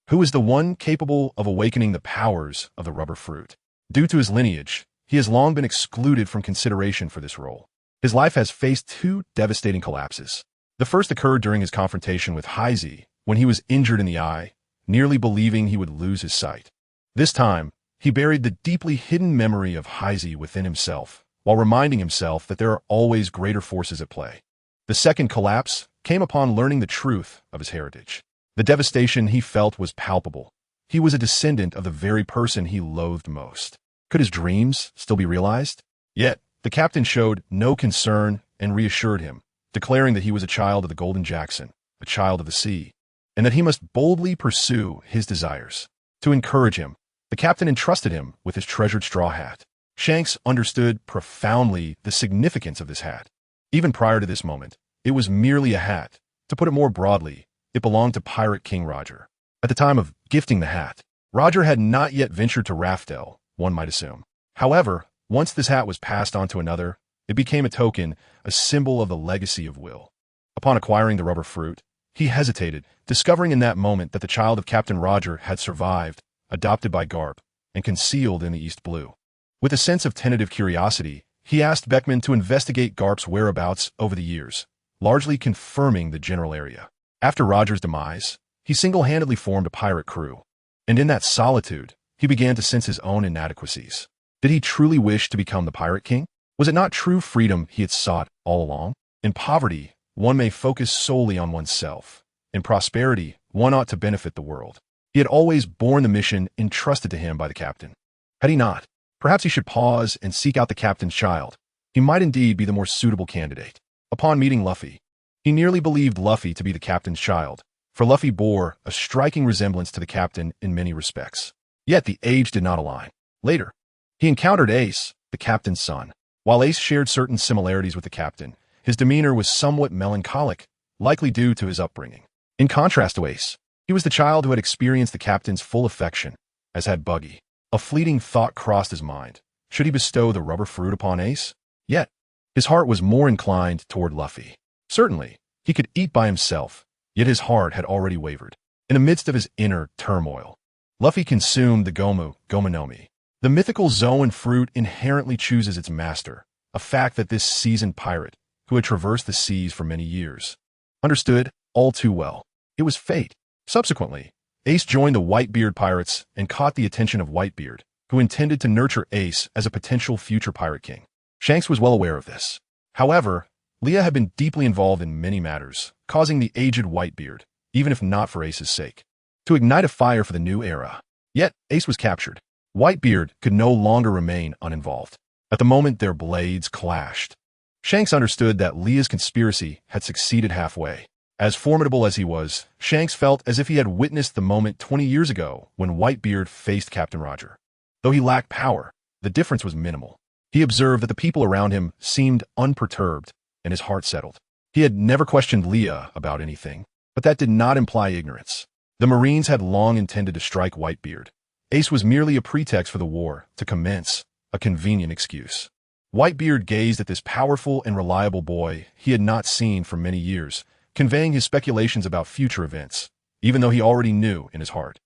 who is the one capable of awakening the powers of the rubber fruit? Due to his lineage, he has long been excluded from consideration for this role. His life has faced 2 devastating collapses. The first occurred during his confrontation with Heisey, when he was injured in the eye, nearly believing he would lose his sight. This time, he buried the deeply hidden memory of Heisey within himself, while reminding himself that there are always greater forces at play. The second collapse came upon learning the truth of his heritage. The devastation he felt was palpable. He was a descendant of the very person he loathed most. Could his dreams still be realized? Yet, the captain showed no concern and reassured him, declaring that he was a child of the Golden Jackson, a child of the sea, and that he must boldly pursue his desires. To encourage him, the captain entrusted him with his treasured straw hat. Shanks understood profoundly the significance of this hat. Even prior to this moment, it was merely a hat. To put it more broadly, it belonged to Pirate King Roger. At the time of gifting the hat, Roger had not yet ventured to Raftel, one might assume. However, once this hat was passed on to another, it became a token, a symbol of the legacy of Will. Upon acquiring the rubber fruit, he hesitated, discovering in that moment that the child of Captain Roger had survived, adopted by Garp, and concealed in the East Blue. With a sense of tentative curiosity, he asked Beckman to investigate Garp's whereabouts over the years, largely confirming the general area. After Roger's demise, he single-handedly formed a pirate crew, and in that solitude, he began to sense his own inadequacies. Did he truly wish to become the Pirate King? Was it not true freedom he had sought all along? In poverty, one may focus solely on oneself. In prosperity, one ought to benefit the world. He had always borne the mission entrusted to him by the captain. Had he not, perhaps he should pause and seek out the captain's child. He might indeed be the more suitable candidate. Upon meeting Luffy, he nearly believed Luffy to be the captain's child, for Luffy bore a striking resemblance to the captain in many respects. Yet the age did not align. Later, he encountered Ace, the captain's son. While Ace shared certain similarities with the captain, his demeanor was somewhat melancholic, likely due to his upbringing. In contrast to Ace, he was the child who had experienced the captain's full affection, as had Buggy. A fleeting thought crossed his mind. Should he bestow the rubber fruit upon Ace? Yet, his heart was more inclined toward Luffy. Certainly, he could eat by himself, yet his heart had already wavered. In the midst of his inner turmoil, Luffy consumed the Gomu Gomu no Mi, The mythical Zoan fruit inherently chooses its master, a fact that this seasoned pirate, who had traversed the seas for many years, understood all too well. It was fate. Subsequently, Ace joined the Whitebeard pirates and caught the attention of Whitebeard, who intended to nurture Ace as a potential future pirate king. Shanks was well aware of this. However, Leah had been deeply involved in many matters, causing the aged Whitebeard, even if not for Ace's sake, to ignite a fire for the new era. Yet, Ace was captured. Whitebeard could no longer remain uninvolved. At the moment their blades clashed, Shanks understood that Leah's conspiracy had succeeded halfway. As formidable as he was, Shanks felt as if he had witnessed the moment 20 years ago when Whitebeard faced Captain Roger. Though he lacked power, the difference was minimal. He observed that the people around him seemed unperturbed, and his heart settled. He had never questioned Leah about anything, but that did not imply ignorance. The Marines had long intended to strike Whitebeard. Ace was merely a pretext for the war to commence, a convenient excuse. Whitebeard gazed at this powerful and reliable boy he had not seen for many years, conveying his speculations about future events, even though he already knew in his heart.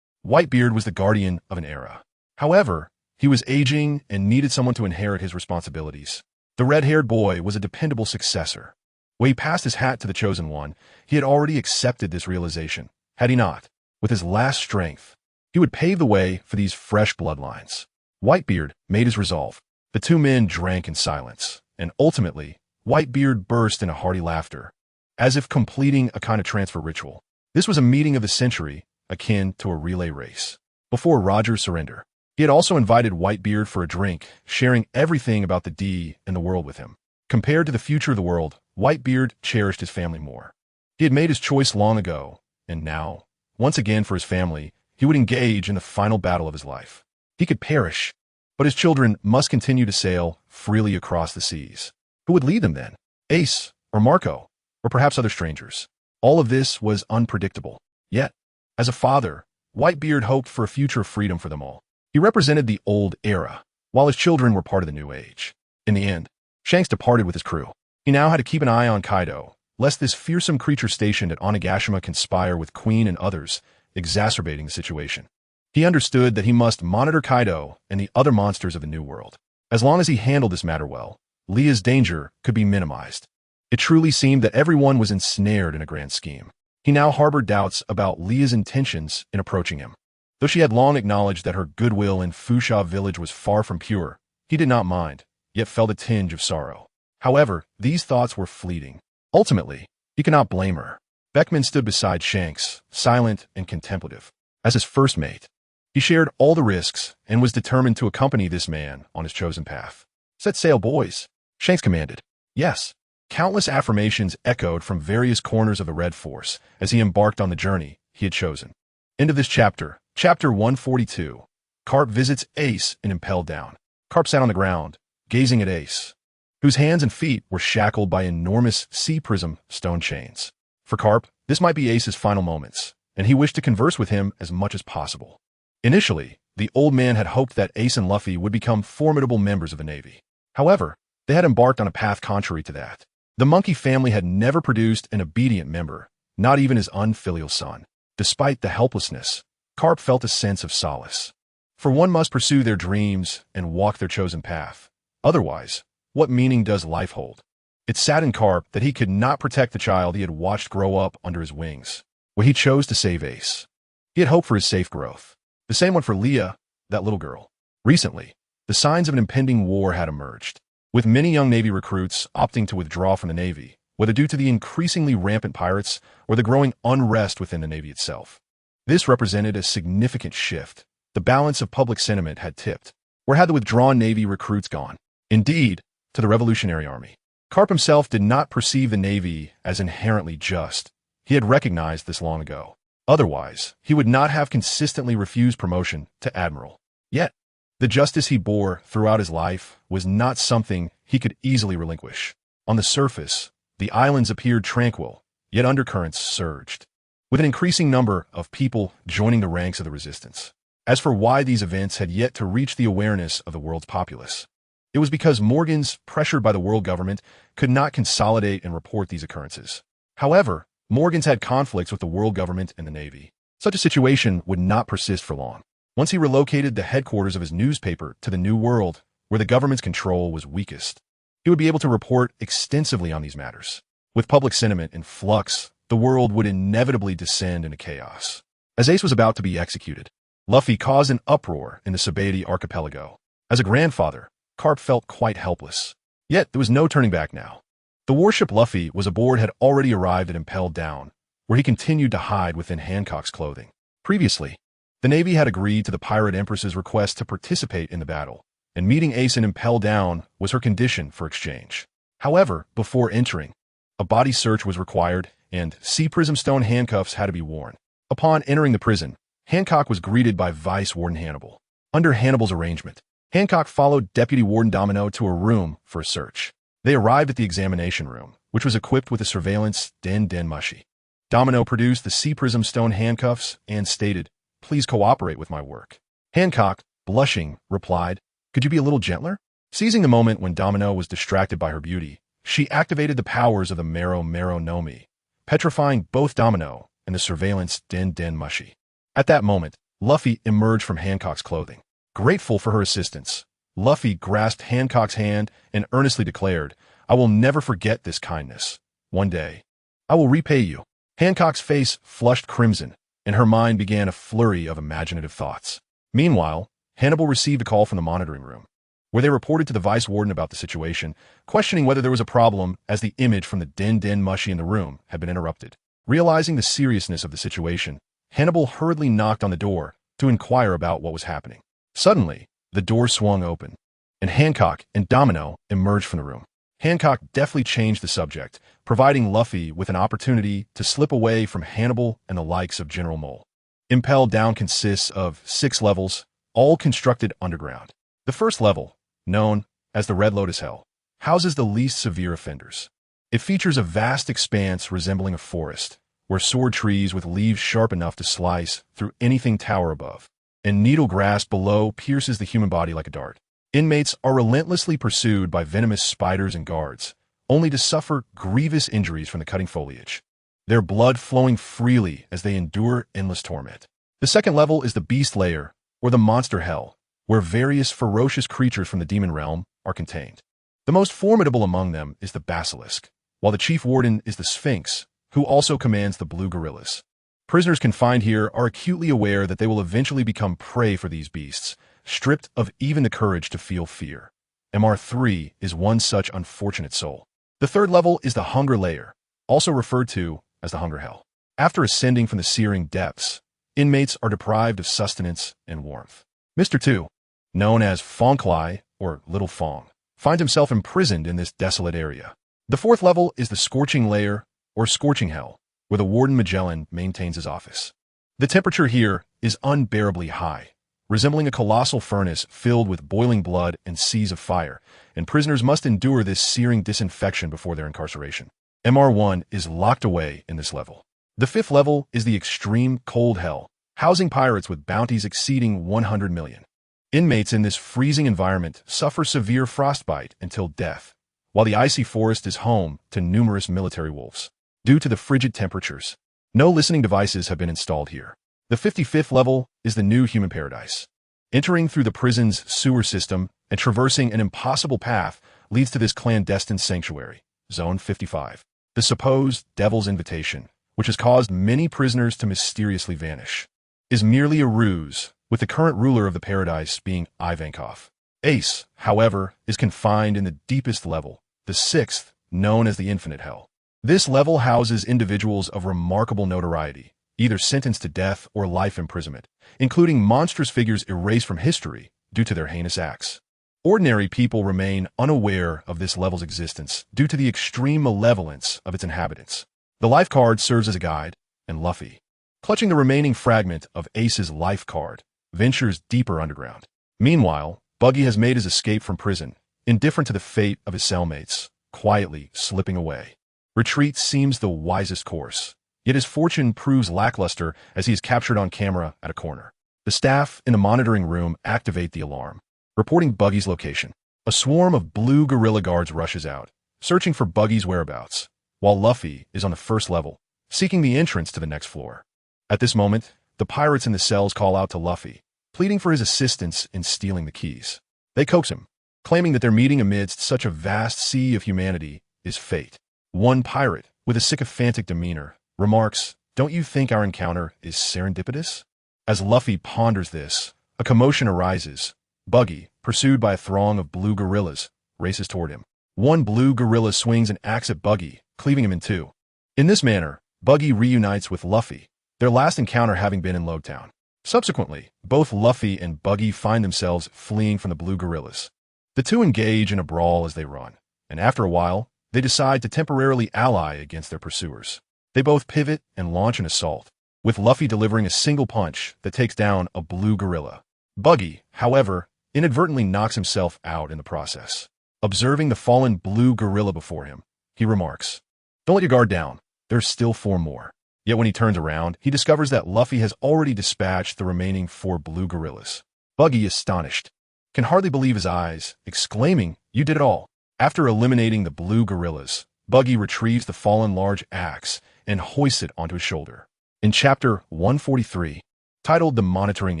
Whitebeard was the guardian of an era. However, he was aging and needed someone to inherit his responsibilities. The red-haired boy was a dependable successor. When he passed his hat to the Chosen One, he had already accepted this realization. Had he not, with his last strength, he would pave the way for these fresh bloodlines. Whitebeard made his resolve. The two men drank in silence, and ultimately, Whitebeard burst into hearty laughter, as if completing a kind of transfer ritual. This was a meeting of the century, akin to a relay race. Before Roger's surrender, he had also invited Whitebeard for a drink, sharing everything about the D and the world with him. Compared to the future of the world, Whitebeard cherished his family more. He had made his choice long ago, and now, once again for his family, he would engage in the final battle of his life. He could perish, but his children must continue to sail freely across the seas. Who would lead them then? Ace, or Marco, or perhaps other strangers? All of this was unpredictable. Yet, as a father, Whitebeard hoped for a future of freedom for them all. He represented the old era, while his children were part of the new age. In the end, Shanks departed with his crew. He now had to keep an eye on Kaido, lest this fearsome creature stationed at Onigashima conspire with Queen and others, exacerbating the situation. He understood that he must monitor Kaido and the other monsters of the New World. As long as he handled this matter well, Leah's danger could be minimized. It truly seemed that everyone was ensnared in a grand scheme. He now harbored doubts about Leah's intentions in approaching him. Though she had long acknowledged that her goodwill in Fusha village was far from pure, he did not mind, yet felt a tinge of sorrow. However, these thoughts were fleeting. Ultimately, he could not blame her. Beckman stood beside Shanks, silent and contemplative. As his first mate, he shared all the risks and was determined to accompany this man on his chosen path. "Set sail, boys," Shanks commanded. Yes, countless affirmations echoed from various corners of the Red Force as he embarked on the journey he had chosen. End of this chapter. Chapter 142. Carp visits Ace and impelled down. Carp sat on the ground, gazing at Ace, whose hands and feet were shackled by enormous sea prism stone chains. For Carp, this might be Ace's final moments, and he wished to converse with him as much as possible. Initially, the old man had hoped that Ace and Luffy would become formidable members of the Navy. However, they had embarked on a path contrary to that. The monkey family had never produced an obedient member, not even his unfilial son. Despite the helplessness, Carp felt a sense of solace. For one must pursue their dreams and walk their chosen path. Otherwise, what meaning does life hold? It saddened Carp that he could not protect the child he had watched grow up under his wings. Well, he chose to save Ace. He had hoped for his safe growth. The same went for Leah, that little girl. Recently, the signs of an impending war had emerged, with many young Navy recruits opting to withdraw from the Navy, whether due to the increasingly rampant pirates or the growing unrest within the Navy itself. This represented a significant shift. The balance of public sentiment had tipped. Where had the withdrawn Navy recruits gone? Indeed, to the Revolutionary Army. Carp himself did not perceive the Navy as inherently just. He had recognized this long ago. Otherwise, he would not have consistently refused promotion to admiral. Yet, the justice he bore throughout his life was not something he could easily relinquish. On the surface, the islands appeared tranquil, yet undercurrents surged, with an increasing number of people joining the ranks of the resistance. As for why these events had yet to reach the awareness of the world's populace, it was because Morgans, pressured by the world government, could not consolidate and report these occurrences. However, Morgans had conflicts with the world government and the Navy. Such a situation would not persist for long. Once he relocated the headquarters of his newspaper to the New World, where the government's control was weakest, he would be able to report extensively on these matters. With public sentiment in flux, the world would inevitably descend into chaos. As Ace was about to be executed, Luffy caused an uproar in the Sabaody archipelago. As a grandfather, Carp felt quite helpless. Yet there was no turning back now. The warship Luffy was aboard had already arrived at Impelled Down, where he continued to hide within Hancock's clothing. Previously, the Navy had agreed to the Pirate Empress's request to participate in the battle, and meeting Ace in Impelled Down was her condition for exchange. However, before entering, a body search was required, and Sea Prism Stone handcuffs had to be worn. Upon entering the prison, Hancock was greeted by Vice Warden Hannibal. Under Hannibal's arrangement, Hancock followed Deputy Warden Domino to a room for a search. They arrived at the examination room, which was equipped with a surveillance Den Mushi. Domino produced the Sea Prism Stone handcuffs and stated, "Please cooperate with my work." Hancock, blushing, replied, "Could you be a little gentler?" Seizing the moment when Domino was distracted by her beauty, she activated the powers of the Mero no Mi, petrifying both Domino and the surveillance Den Mushi. At that moment, Luffy emerged from Hancock's clothing. Grateful for her assistance, Luffy grasped Hancock's hand and earnestly declared, "I will never forget this kindness. One day, I will repay you." Hancock's face flushed crimson, and her mind began a flurry of imaginative thoughts. Meanwhile, Hannibal received a call from the monitoring room, where they reported to the Vice Warden about the situation, questioning whether there was a problem as the image from the Den Mushi in the room had been interrupted. Realizing the seriousness of the situation, Hannibal hurriedly knocked on the door to inquire about what was happening. Suddenly, the door swung open, and Hancock and Domino emerged from the room. Hancock deftly changed the subject, providing Luffy with an opportunity to slip away from Hannibal and the likes of General Mole. Impelled Down consists of 6 levels, all constructed underground. The first level, known as the Red Lotus Hell, houses the least severe offenders. It features a vast expanse resembling a forest, where sword trees with leaves sharp enough to slice through anything tower above, and needle grass below pierces the human body like a dart. Inmates are relentlessly pursued by venomous spiders and guards, only to suffer grievous injuries from the cutting foliage, their blood flowing freely as they endure endless torment. The second level is the Beast Lair, or the Monster Hell, where various ferocious creatures from the demon realm are contained. The most formidable among them is the Basilisk, while the chief warden is the Sphinx, who also commands the Blue Gorillas. Prisoners confined here are acutely aware that they will eventually become prey for these beasts, stripped of even the courage to feel fear. MR3 is one such unfortunate soul. The third level is the Hunger Lair, also referred to as the Hunger Hell. After ascending from the searing depths, inmates are deprived of sustenance and warmth. Mr. 2, known as Fonklai, or Little Fong, finds himself imprisoned in this desolate area. The fourth level is the Scorching Lair, or Scorching Hell, where the Warden Magellan maintains his office. The temperature here is unbearably high, resembling a colossal furnace filled with boiling blood and seas of fire, and prisoners must endure this searing disinfection before their incarceration. MR1 is locked away in this level. The fifth level is the Extreme Cold Hell, housing pirates with bounties exceeding 100 million. Inmates in this freezing environment suffer severe frostbite until death, while the icy forest is home to numerous military wolves. Due to the frigid temperatures, no listening devices have been installed here. The 55th level is the New Human Paradise. Entering through the prison's sewer system and traversing an impossible path leads to this clandestine sanctuary, Zone 55. The supposed Devil's Invitation, which has caused many prisoners to mysteriously vanish, is merely a ruse, with the current ruler of the paradise being Ivankov. Ace, however, is confined in the deepest level, the 6th, known as the Infinite Hell. This level houses individuals of remarkable notoriety, either sentenced to death or life imprisonment, including monstrous figures erased from history due to their heinous acts. Ordinary people remain unaware of this level's existence due to the extreme malevolence of its inhabitants. The life card serves as a guide, and Luffy, clutching the remaining fragment of Ace's life card, ventures deeper underground. Meanwhile, Buggy has made his escape from prison, indifferent to the fate of his cellmates, quietly slipping away. Retreat seems the wisest course, yet his fortune proves lackluster as he is captured on camera at a corner. The staff in the monitoring room activate the alarm, reporting Buggy's location. A swarm of blue gorilla guards rushes out, searching for Buggy's whereabouts, while Luffy is on the first level, seeking the entrance to the next floor. At this moment, the pirates in the cells call out to Luffy, pleading for his assistance in stealing the keys. They coax him, claiming that their meeting amidst such a vast sea of humanity is fate. One pirate, with a sycophantic demeanor, remarks, "Don't you think our encounter is serendipitous?" As Luffy ponders this, a commotion arises. Buggy, pursued by a throng of blue gorillas, races toward him. One blue gorilla swings an axe at Buggy, cleaving him in two. In this manner, Buggy reunites with Luffy, their last encounter having been in Logtown. Subsequently, both Luffy and Buggy find themselves fleeing from the blue gorillas. The two engage in a brawl as they run, and after a while, they decide to temporarily ally against their pursuers. They both pivot and launch an assault, with Luffy delivering a single punch that takes down a blue gorilla. Buggy, however, inadvertently knocks himself out in the process. Observing the fallen blue gorilla before him, he remarks, "Don't let your guard down. There's still 4 more. Yet when he turns around, he discovers that Luffy has already dispatched the remaining 4 blue gorillas. Buggy, astonished, can hardly believe his eyes, exclaiming, "You did it all." After eliminating the blue gorillas, Buggy retrieves the fallen large axe and hoists it onto his shoulder. In Chapter 143, titled The Monitoring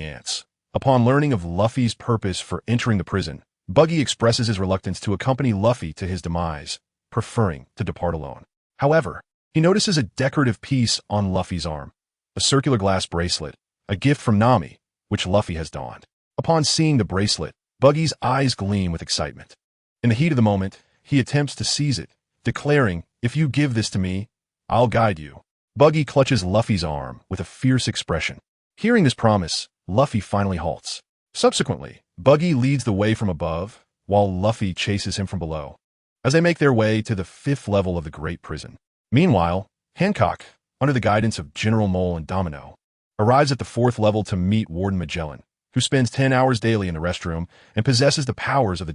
Ants, upon learning of Luffy's purpose for entering the prison, Buggy expresses his reluctance to accompany Luffy to his demise, preferring to depart alone. However, he notices a decorative piece on Luffy's arm, a circular glass bracelet, a gift from Nami, which Luffy has donned. Upon seeing the bracelet, Buggy's eyes gleam with excitement. In the heat of the moment, he attempts to seize it, declaring, "If you give this to me, I'll guide you." Buggy clutches Luffy's arm with a fierce expression. Hearing this promise, Luffy finally halts. Subsequently, Buggy leads the way from above, while Luffy chases him from below, as they make their way to the 5th level of the Great Prison. Meanwhile, Hancock, under the guidance of General Mole and Domino, arrives at the 4th level to meet Warden Magellan, who spends 10 hours daily in the restroom and possesses the powers of the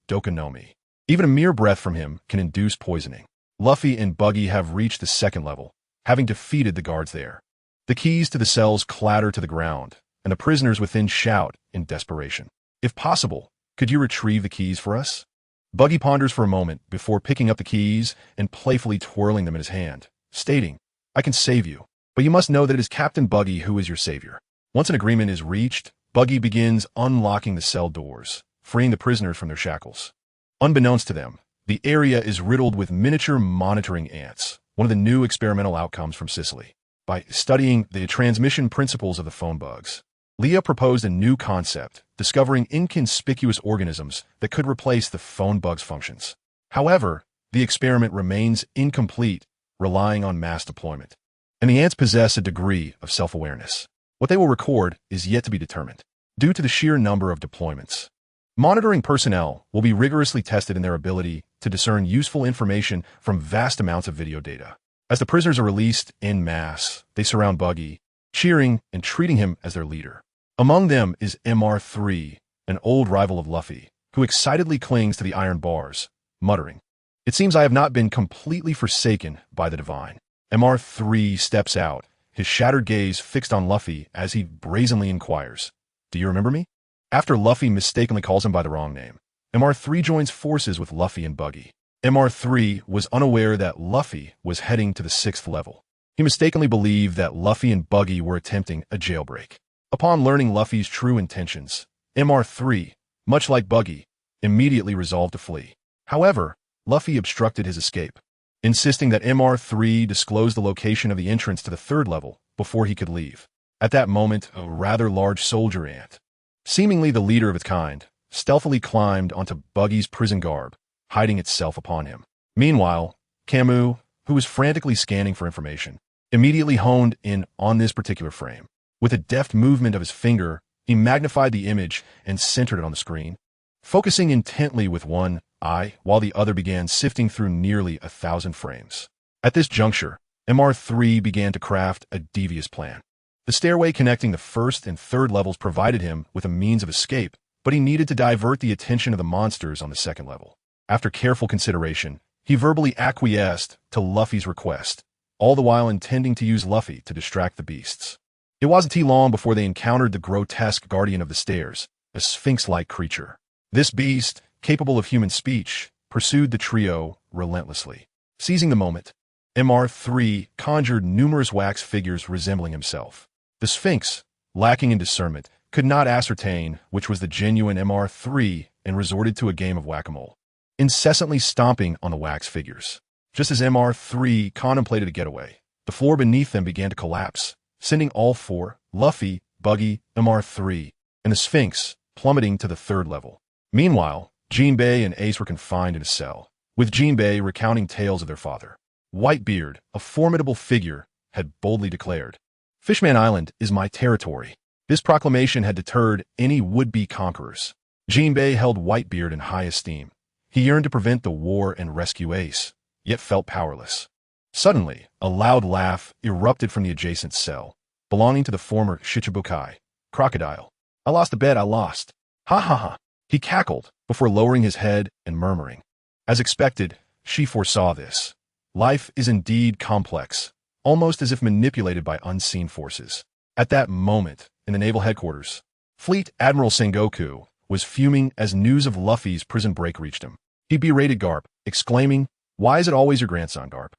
Dokunomi. Even a mere breath from him can induce poisoning. Luffy and Buggy have reached the 2nd level, having defeated the guards there. The keys to the cells clatter to the ground, and the prisoners within shout in desperation, "If possible, could you retrieve the keys for us?" Buggy ponders for a moment before picking up the keys and playfully twirling them in his hand, stating, "I can save you, but you must know that it is Captain Buggy who is your savior." Once an agreement is reached, Buggy begins unlocking the cell doors, freeing the prisoners from their shackles. Unbeknownst to them, the area is riddled with miniature monitoring ants, one of the new experimental outcomes from Sicily. By studying the transmission principles of the phone bugs, Leah proposed a new concept, discovering inconspicuous organisms that could replace the phone bug's functions. However, the experiment remains incomplete, relying on mass deployment, and the ants possess a degree of self-awareness. What they will record is yet to be determined, due to the sheer number of deployments. Monitoring personnel will be rigorously tested in their ability to discern useful information from vast amounts of video data. As the prisoners are released en masse, they surround Buggy, cheering and treating him as their leader. Among them is MR3, an old rival of Luffy, who excitedly clings to the iron bars, muttering, "It seems I have not been completely forsaken by the divine." MR3 steps out, his shattered gaze fixed on Luffy as he brazenly inquires, "Do you remember me?" After Luffy mistakenly calls him by the wrong name, MR3 joins forces with Luffy and Buggy. MR3 was unaware that Luffy was heading to the 6th level. He mistakenly believed that Luffy and Buggy were attempting a jailbreak. Upon learning Luffy's true intentions, MR3, much like Buggy, immediately resolved to flee. However, Luffy obstructed his escape, insisting that MR3 disclose the location of the entrance to the 3rd level before he could leave. At that moment, a rather large soldier ant, seemingly the leader of its kind, stealthily climbed onto Buggy's prison garb, hiding itself upon him. Meanwhile, Camus, who was frantically scanning for information, immediately honed in on this particular frame. With a deft movement of his finger, he magnified the image and centered it on the screen, focusing intently with one eye while the other began sifting through nearly 1,000 frames. At this juncture, MR3 began to craft a devious plan. The stairway connecting the 1st and 3rd levels provided him with a means of escape, but he needed to divert the attention of the monsters on the 2nd level. After careful consideration, he verbally acquiesced to Luffy's request, all the while intending to use Luffy to distract the beasts. It wasn't too long before they encountered the grotesque guardian of the stairs, a sphinx-like creature. This beast, capable of human speech, pursued the trio relentlessly. Seizing the moment, MR3 conjured numerous wax figures resembling himself. The Sphinx, lacking in discernment, could not ascertain which was the genuine MR3 and resorted to a game of whack-a-mole, incessantly stomping on the wax figures. Just as MR3 contemplated a getaway, the floor beneath them began to collapse, sending all four, Luffy, Buggy, MR3, and the Sphinx, plummeting to the third level. Meanwhile, Jinbei and Ace were confined in a cell, with Jinbei recounting tales of their father. Whitebeard, a formidable figure, had boldly declared, "Fishman Island is my territory." This proclamation had deterred any would-be conquerors. Jinbei held Whitebeard in high esteem. He yearned to prevent the war and rescue Ace, yet felt powerless. Suddenly, a loud laugh erupted from the adjacent cell, belonging to the former Shichibukai, Crocodile. "I lost a bet, I lost. Ha ha ha." He cackled before lowering his head and murmuring. As expected, she foresaw this. Life is indeed complex, almost as if manipulated by unseen forces. At that moment, in the naval headquarters, Fleet Admiral Sengoku was fuming as news of Luffy's prison break reached him. He berated Garp, exclaiming, "Why is it always your grandson, Garp?"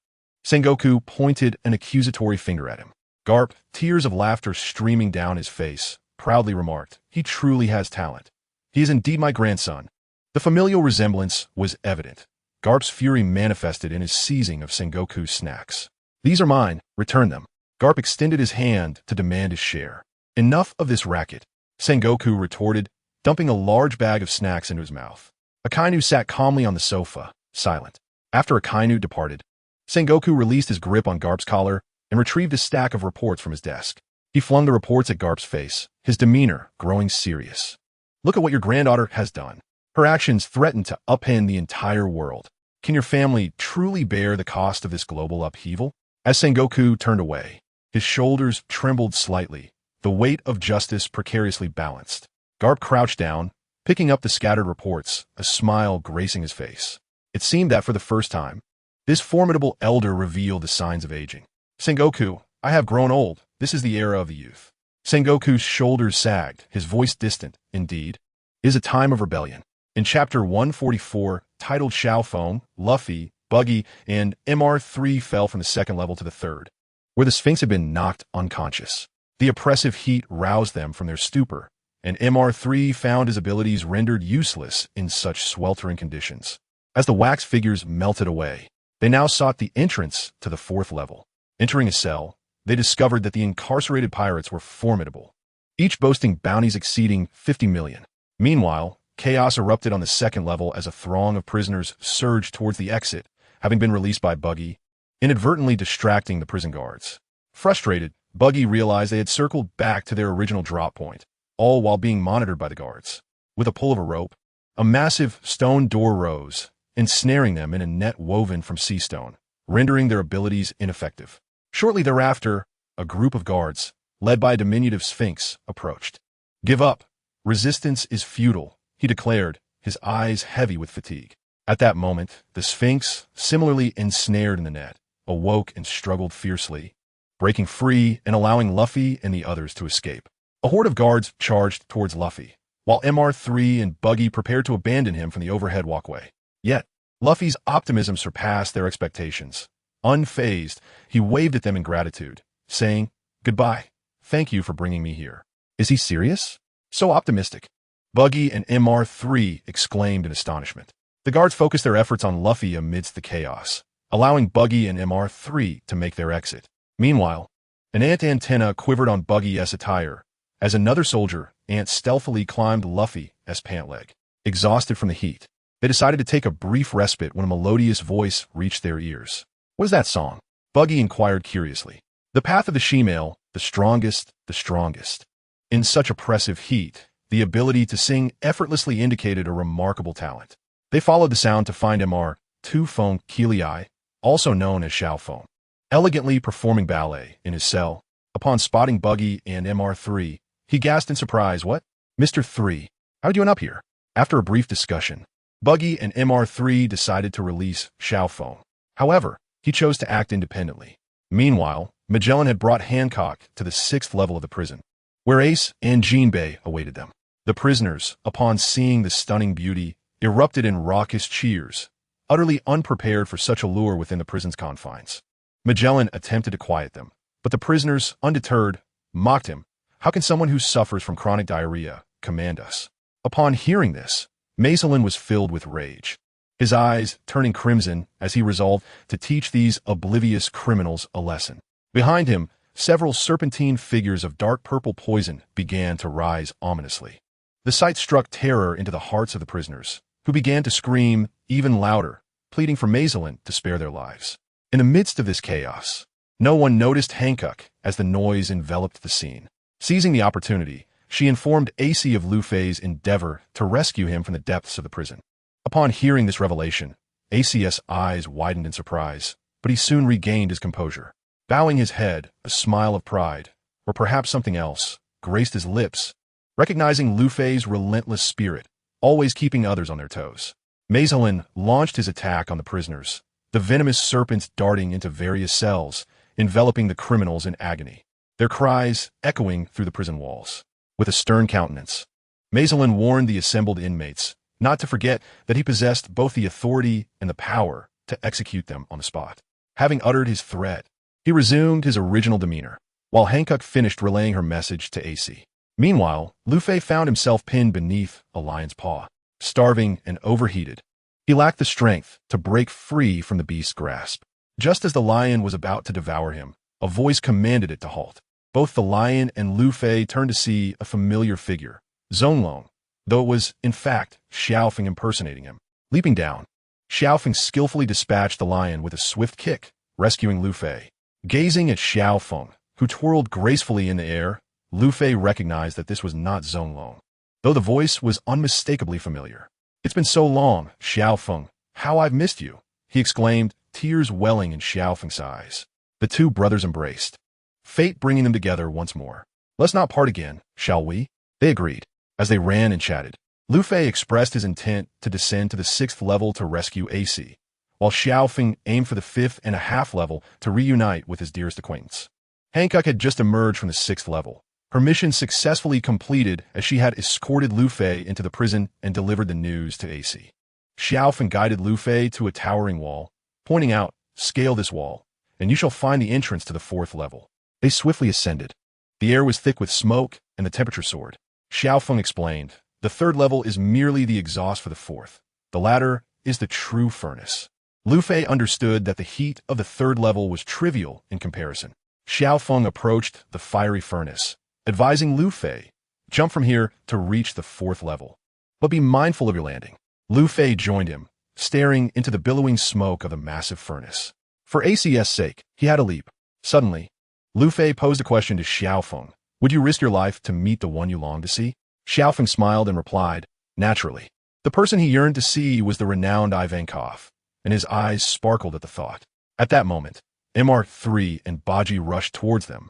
Sengoku pointed an accusatory finger at him. Garp, tears of laughter streaming down his face, proudly remarked, "He truly has talent. He is indeed my grandson." The familial resemblance was evident. Garp's fury manifested in his seizing of Sengoku's snacks. "These are mine, return them." Garp extended his hand to demand his share. "Enough of this racket," Sengoku retorted, dumping a large bag of snacks into his mouth. Akainu sat calmly on the sofa, silent. After Akainu departed, Sengoku released his grip on Garp's collar and retrieved a stack of reports from his desk. He flung the reports at Garp's face, his demeanor growing serious. "Look at what your granddaughter has done. Her actions threaten to upend the entire world. Can your family truly bear the cost of this global upheaval?" As Sengoku turned away, his shoulders trembled slightly, the weight of justice precariously balanced. Garp crouched down, picking up the scattered reports, a smile gracing his face. It seemed that for the first time, this formidable elder revealed the signs of aging. "Sengoku, I have grown old. This is the era of the youth." Sengoku's shoulders sagged, his voice distant. "Indeed, it is a time of rebellion." In Chapter 144, titled Xiaofeng, Luffy, Buggy, and MR3 fell from the second level to the third, where the Sphinx had been knocked unconscious. The oppressive heat roused them from their stupor, and MR3 found his abilities rendered useless in such sweltering conditions. As the wax figures melted away, they now sought the entrance to the fourth level. Entering a cell, they discovered that the incarcerated pirates were formidable, each boasting bounties exceeding 50 million. Meanwhile, chaos erupted on the second level as a throng of prisoners surged towards the exit, having been released by Buggy, inadvertently distracting the prison guards. Frustrated, Buggy realized they had circled back to their original drop point, all while being monitored by the guards. With a pull of a rope, a massive stone door rose, ensnaring them in a net woven from sea stone, rendering their abilities ineffective. Shortly thereafter, a group of guards, led by a diminutive Sphinx, approached. "Give up. Resistance is futile," he declared, his eyes heavy with fatigue. At that moment, the Sphinx, similarly ensnared in the net, awoke and struggled fiercely, breaking free and allowing Luffy and the others to escape. A horde of guards charged towards Luffy, while MR3 and Buggy prepared to abandon him from the overhead walkway. Yet, Luffy's optimism surpassed their expectations. Unfazed, he waved at them in gratitude, saying, "Goodbye. Thank you for bringing me here." "Is he serious? So optimistic?" Buggy and MR3 exclaimed in astonishment. The guards focused their efforts on Luffy amidst the chaos, allowing Buggy and MR3 to make their exit. Meanwhile, an ant antenna quivered on Buggy's attire, as another soldier, Ant, stealthily climbed Luffy's pant leg. Exhausted from the heat, they decided to take a brief respite when a melodious voice reached their ears. "What is that song?" Buggy inquired curiously. "The path of the she-male, the strongest, the strongest." In such oppressive heat, the ability to sing effortlessly indicated a remarkable talent. They followed the sound to find MR2 Feng Kiliai, also known as Xiaofeng, elegantly performing ballet in his cell. Upon spotting Buggy and MR3, he gasped in surprise, "What? Mr. 3, how are you doing up here?" After a brief discussion, Buggy and MR3 decided to release Xiaofeng. However, he chose to act independently. Meanwhile, Magellan had brought Hancock to the 6th level of the prison, where Ace and Jinbei awaited them. The prisoners, upon seeing the stunning beauty, erupted in raucous cheers, utterly unprepared for such a lure within the prison's confines. Magellan attempted to quiet them, but the prisoners, undeterred, mocked him, How can someone who suffers from chronic diarrhea command us? Upon hearing this, Mazelin was filled with rage, his eyes turning crimson as he resolved to teach these oblivious criminals a lesson. Behind him, several serpentine figures of dark purple poison began to rise ominously. The sight struck terror into the hearts of the prisoners, who began to scream even louder, pleading for Mazelin to spare their lives. In the midst of this chaos, no one noticed Hancock as the noise enveloped the scene. Seizing the opportunity, she informed AC of Lu Fei's endeavor to rescue him from the depths of the prison. Upon hearing this revelation, AC's eyes widened in surprise, but he soon regained his composure. Bowing his head, a smile of pride, or perhaps something else, graced his lips, recognizing Lu Fei's relentless spirit, always keeping others on their toes. Mazelin launched his attack on the prisoners, the venomous serpents darting into various cells, enveloping the criminals in agony, their cries echoing through the prison walls. With a stern countenance, Mazelin warned the assembled inmates not to forget that he possessed both the authority and the power to execute them on the spot. Having uttered his threat, he resumed his original demeanor, while Hancock finished relaying her message to AC. Meanwhile, Lu Fei found himself pinned beneath a lion's paw, starving and overheated. He lacked the strength to break free from the beast's grasp. Just as the lion was about to devour him, a voice commanded it to halt. Both the lion and Lu Fei turned to see a familiar figure, Zonglong, though it was, in fact, Xiaofeng impersonating him. Leaping down, Xiaofeng skillfully dispatched the lion with a swift kick, rescuing Lu Fei. Gazing at Xiaofeng, who twirled gracefully in the air, Lu Fei recognized that this was not Zonglong, though the voice was unmistakably familiar. "It's been so long, Xiaofeng, how I've missed you," he exclaimed, tears welling in Xiaofeng's eyes. The two brothers embraced, fate bringing them together once more. "Let's not part again, shall we?" They agreed. As they ran and chatted, Lu Fei expressed his intent to descend to the 6th level to rescue AC, while Xiaofeng aimed for the 5.5 level to reunite with his dearest acquaintance. Hancock had just emerged from the 6th level, her mission successfully completed as she had escorted Lu Fei into the prison and delivered the news to AC. Xiaofeng guided Lu Fei to a towering wall, pointing out, "Scale this wall, and you shall find the entrance to the 4th level." They swiftly ascended. The air was thick with smoke, and the temperature soared. Xiaofeng explained, "The 3rd level is merely the exhaust for the 4th. The latter is the true furnace." Lu Fei understood that the heat of the 3rd level was trivial in comparison. Xiaofeng approached the fiery furnace, advising Lu Fei, "Jump from here to reach the 4th level. But be mindful of your landing." Lu Fei joined him, staring into the billowing smoke of the massive furnace. For AC's sake, he had to leap. Suddenly, Lu Fei posed a question to Xiaofeng. "Would you risk your life to meet the one you long to see?" Xiaofeng smiled and replied, "Naturally." The person he yearned to see was the renowned Ivankov, and his eyes sparkled at the thought. At that moment, MR3 and Baji rushed towards them,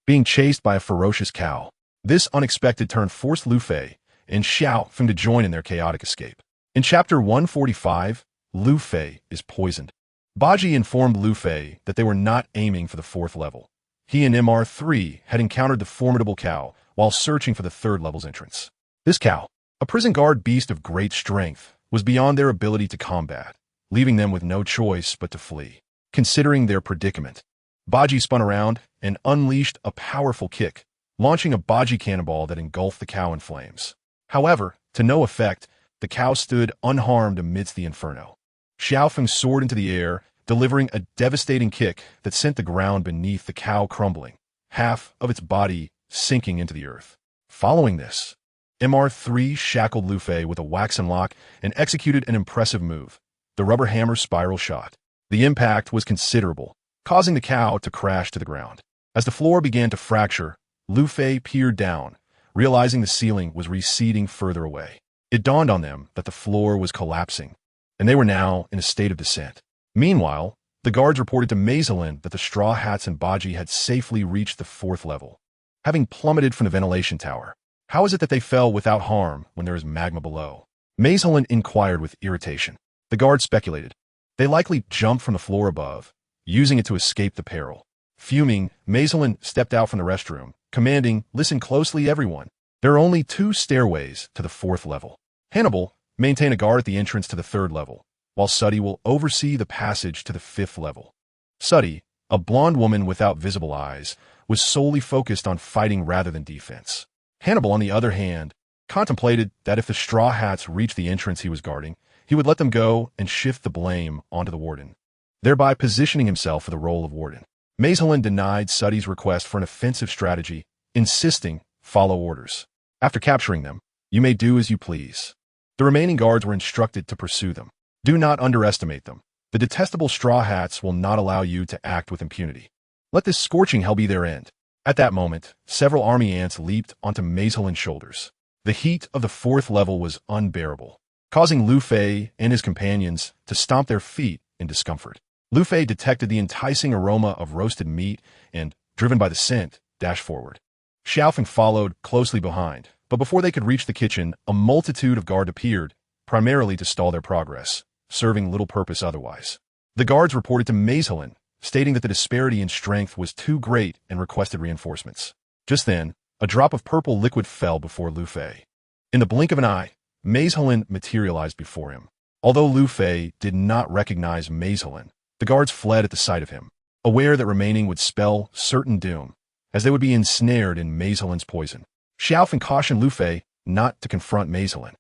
being chased by a ferocious cow. This unexpected turn forced Lu Fei and Xiaofeng to join in their chaotic escape. In Chapter 145, Lu Fei is poisoned. Baji informed Lu Fei that they were not aiming for the 4th level. He and MR3 had encountered the formidable cow while searching for the 3rd level's entrance. This cow, a prison guard beast of great strength, was beyond their ability to combat, leaving them with no choice but to flee. Considering their predicament, Baji spun around and unleashed a powerful kick, launching a Baji cannonball that engulfed the cow in flames. However, to no effect, the cow stood unharmed amidst the inferno. Xiaofeng soared into the air, delivering a devastating kick that sent the ground beneath the cow crumbling, half of its body sinking into the earth. Following this, MR3 shackled Lu Fei with a waxen lock and executed an impressive move, the rubber hammer spiral shot. The impact was considerable, causing the cow to crash to the ground. As the floor began to fracture, Lu Fei peered down, realizing the ceiling was receding further away. It dawned on them that the floor was collapsing, and they were now in a state of descent. Meanwhile, the guards reported to Mazelin that the Straw Hats and Baji had safely reached the 4th level, having plummeted from the ventilation tower. How is it that they fell without harm when there is magma below? Mazelin inquired with irritation. The guards speculated. They likely jumped from the floor above, using it to escape the peril. Fuming, Mazelin stepped out from the restroom, commanding, "Listen closely, everyone. There are only 2 stairways to the 4th level. Hannibal, maintain a guard at the entrance to the 3rd level, while Suddy will oversee the passage to the 5th level." Suddy, a blonde woman without visible eyes, was solely focused on fighting rather than defense. Hannibal, on the other hand, contemplated that if the Straw Hats reached the entrance he was guarding, he would let them go and shift the blame onto the warden, thereby positioning himself for the role of warden. Mazelin denied Suddy's request for an offensive strategy, insisting, "Follow orders. After capturing them, you may do as you please." The remaining guards were instructed to pursue them. "Do not underestimate them. The detestable Straw Hats will not allow you to act with impunity. Let this scorching hell be their end." At that moment, several army ants leaped onto Mazelin's shoulders. The heat of the 4th level was unbearable, causing Lu Fei and his companions to stomp their feet in discomfort. Lu Fei detected the enticing aroma of roasted meat and, driven by the scent, dashed forward. Xiaofeng followed closely behind, but before they could reach the kitchen, a multitude of guards appeared, primarily to stall their progress, serving little purpose otherwise. The guards reported to Mazelin, stating that the disparity in strength was too great and requested reinforcements. Just then, a drop of purple liquid fell before Lu Fei. In the blink of an eye, Mazelin materialized before him. Although Lu Fei did not recognize Mazelin, the guards fled at the sight of him, aware that remaining would spell certain doom, as they would be ensnared in Mazelin's poison. Xiaofeng cautioned Lu Fei not to confront Mazelin,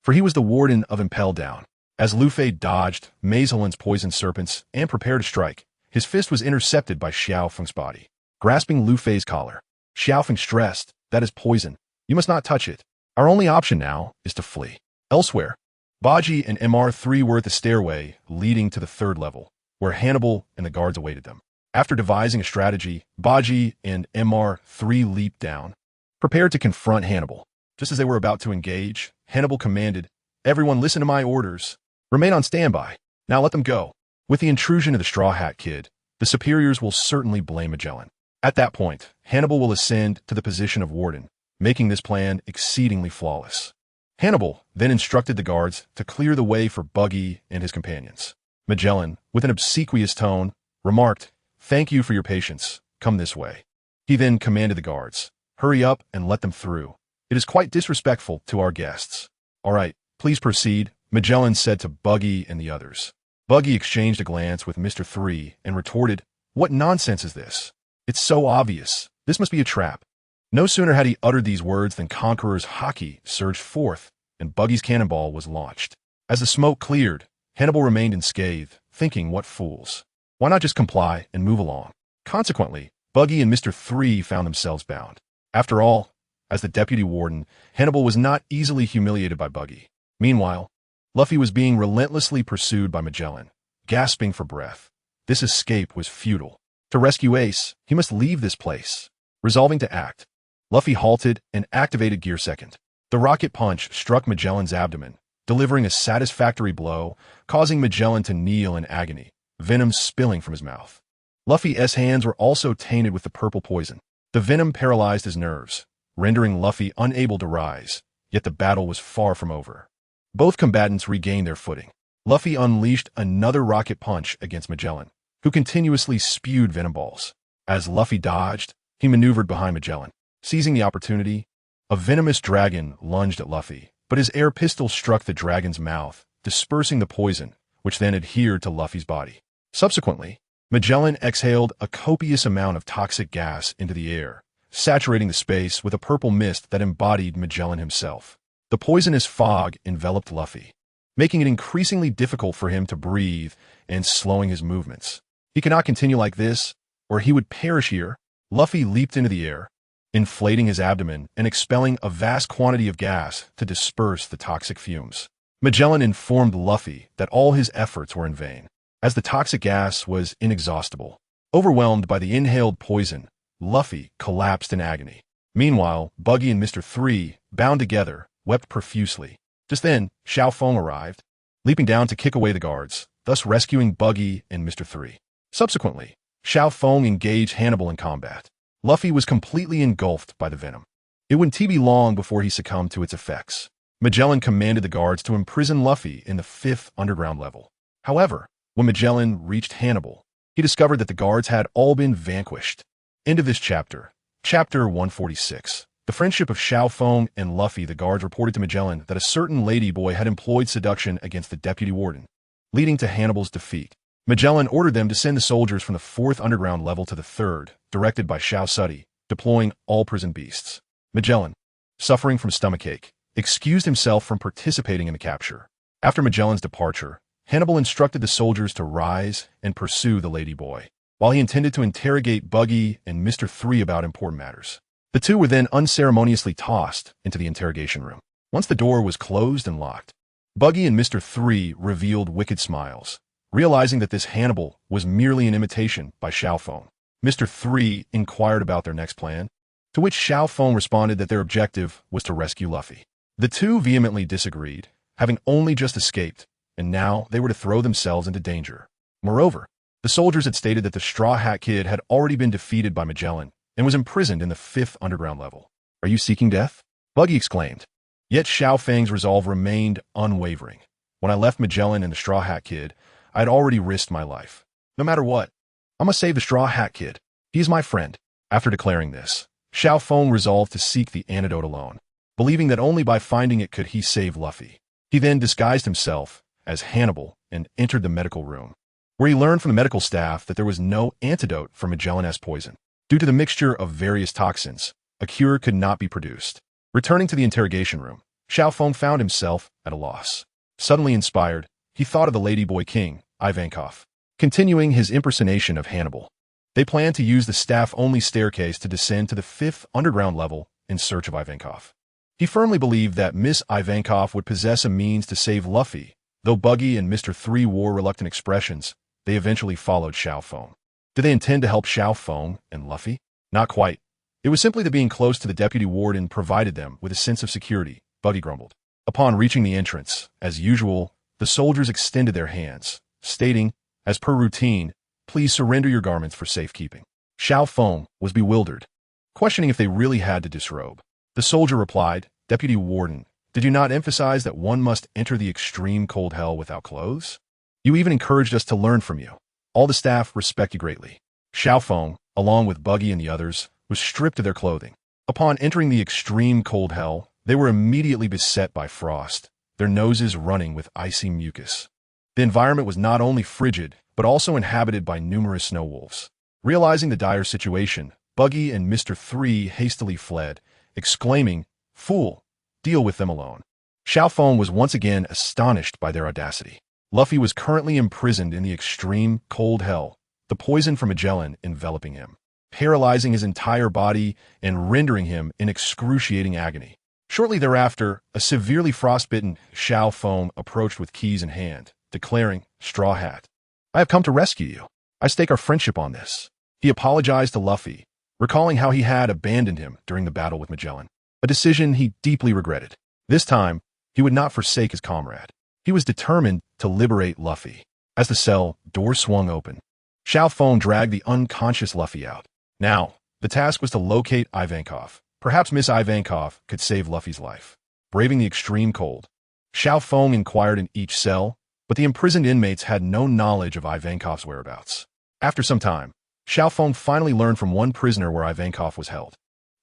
for he was the warden of Impel Down. As Lu Fei dodged Mazelin's poison serpents and prepared to strike, his fist was intercepted by Xiaofeng's body. Grasping Lu Fei's collar, Xiaofeng stressed, "That is poison. You must not touch it. Our only option now is to flee." Elsewhere, Baji and MR3 were at the stairway leading to the 3rd level, where Hannibal and the guards awaited them. After devising a strategy, Baji and MR3 leaped down, prepared to confront Hannibal. Just as they were about to engage, Hannibal commanded, "Everyone listen to my orders. Remain on standby. Now let them go." With the intrusion of the Straw Hat Kid, the superiors will certainly blame Magellan. At that point, Hannibal will ascend to the position of warden, making this plan exceedingly flawless. Hannibal then instructed the guards to clear the way for Buggy and his companions. Magellan, with an obsequious tone, remarked, "Thank you for your patience. Come this way." He then commanded the guards, "Hurry up and let them through. It is quite disrespectful to our guests." "All right, please proceed," Magellan said to Buggy and the others. Buggy exchanged a glance with Mr. 3 and retorted, "What nonsense is this? It's so obvious. This must be a trap." No sooner had he uttered these words than Conqueror's hockey surged forth, and Buggy's cannonball was launched. As the smoke cleared, Hannibal remained unscathed, thinking, "What fools. Why not just comply and move along?" Consequently, Buggy and Mr. 3 found themselves bound. After all, as the deputy warden, Hannibal was not easily humiliated by Buggy. Meanwhile, Luffy was being relentlessly pursued by Magellan, gasping for breath. This escape was futile. To rescue Ace, he must leave this place. Resolving to act, Luffy halted and activated Gear Second. The rocket punch struck Magellan's abdomen, delivering a satisfactory blow, causing Magellan to kneel in agony, venom spilling from his mouth. Luffy's hands were also tainted with the purple poison. The venom paralyzed his nerves, rendering Luffy unable to rise, yet the battle was far from over. Both combatants regained their footing. Luffy unleashed another rocket punch against Magellan, who continuously spewed venom balls. As Luffy dodged, he maneuvered behind Magellan. Seizing the opportunity, a venomous dragon lunged at Luffy, but his air pistol struck the dragon's mouth, dispersing the poison, which then adhered to Luffy's body. Subsequently, Magellan exhaled a copious amount of toxic gas into the air, saturating the space with a purple mist that embodied Magellan himself. The poisonous fog enveloped Luffy, making it increasingly difficult for him to breathe and slowing his movements. He cannot continue like this, or he would perish here. Luffy leaped into the air, inflating his abdomen and expelling a vast quantity of gas to disperse the toxic fumes. Magellan informed Luffy that all his efforts were in vain, as the toxic gas was inexhaustible. Overwhelmed by the inhaled poison, Luffy collapsed in agony. Meanwhile, Buggy and Mr. 3, bound together, wept profusely. Just then, Xiaofeng arrived, leaping down to kick away the guards, thus rescuing Buggy and Mr. 3. Subsequently, Xiaofeng engaged Hannibal in combat. Luffy was completely engulfed by the venom. It wouldn't be long before he succumbed to its effects. Magellan commanded the guards to imprison Luffy in the 5th underground level. However, when Magellan reached Hannibal, he discovered that the guards had all been vanquished. End of this chapter. Chapter 146. The friendship of Xiaofeng and Luffy. The guards reported to Magellan that a certain ladyboy had employed seduction against the deputy warden, leading to Hannibal's defeat. Magellan ordered them to send the soldiers from the 4th underground level to the 3rd, directed by Xiao Sudi, deploying all prison beasts. Magellan, suffering from stomachache, excused himself from participating in the capture. After Magellan's departure, Hannibal instructed the soldiers to rise and pursue the ladyboy, while he intended to interrogate Buggy and Mr. 3 about important matters. The two were then unceremoniously tossed into the interrogation room. Once the door was closed and locked, Buggy and Mr. 3 revealed wicked smiles, realizing that this Hannibal was merely an imitation by Xiao Feng. Mr. 3 inquired about their next plan, to which Xiao Feng responded that their objective was to rescue Luffy. The two vehemently disagreed, having only just escaped, and now they were to throw themselves into danger. Moreover, the soldiers had stated that the Straw Hat Kid had already been defeated by Magellan and was imprisoned in the 5th underground level. "Are you seeking death?" Buggy exclaimed. Yet Xiao Feng's resolve remained unwavering. "When I left Magellan and the Straw Hat Kid, I had already risked my life. No matter what, I must save the Straw Hat Kid. He is my friend." After declaring this, Xiao Feng resolved to seek the antidote alone, believing that only by finding it could he save Luffy. He then disguised himself as Hannibal and entered the medical room, where he learned from the medical staff that there was no antidote for Magellan's poison. Due to the mixture of various toxins, a cure could not be produced. Returning to the interrogation room, Xiao Feng found himself at a loss. Suddenly inspired, he thought of the Ladyboy King, Ivankov, continuing his impersonation of Hannibal. They planned to use the staff-only staircase to descend to the 5th underground level in search of Ivankov. He firmly believed that Miss Ivankov would possess a means to save Luffy. Though Buggy and Mr. 3 wore reluctant expressions, they eventually followed Xiao Feng. Did they intend to help Xiao Feng and Luffy? Not quite. It was simply that being close to the deputy warden provided them with a sense of security, Buggy grumbled. Upon reaching the entrance, as usual, the soldiers extended their hands, stating, as per routine, "Please surrender your garments for safekeeping." Xiao Feng was bewildered, questioning if they really had to disrobe. The soldier replied, "Deputy Warden, did you not emphasize that one must enter the extreme cold hell without clothes? You even encouraged us to learn from you. All the staff respect you greatly." Xiao Feng, along with Buggy and the others, was stripped of their clothing. Upon entering the extreme cold hell, they were immediately beset by frost, their noses running with icy mucus. The environment was not only frigid, but also inhabited by numerous snow wolves. Realizing the dire situation, Buggy and Mr. 3 hastily fled, exclaiming, "Fool, deal with them alone." Xiao Feng was once again astonished by their audacity. Luffy was currently imprisoned in the extreme cold hell, the poison from Magellan enveloping him, paralyzing his entire body and rendering him in excruciating agony. Shortly thereafter, a severely frostbitten Xiao Feng approached with keys in hand, declaring, "Straw Hat, I have come to rescue you. I stake our friendship on this." He apologized to Luffy, recalling how he had abandoned him during the battle with Magellan, a decision he deeply regretted. This time, he would not forsake his comrade. He was determined to liberate Luffy. As the cell door swung open, Xiao Feng dragged the unconscious Luffy out. Now, the task was to locate Ivankov. Perhaps Miss Ivankov could save Luffy's life. Braving the extreme cold, Xiao Feng inquired in each cell, but the imprisoned inmates had no knowledge of Ivankov's whereabouts. After some time, Xiao Feng finally learned from one prisoner where Ivankov was held.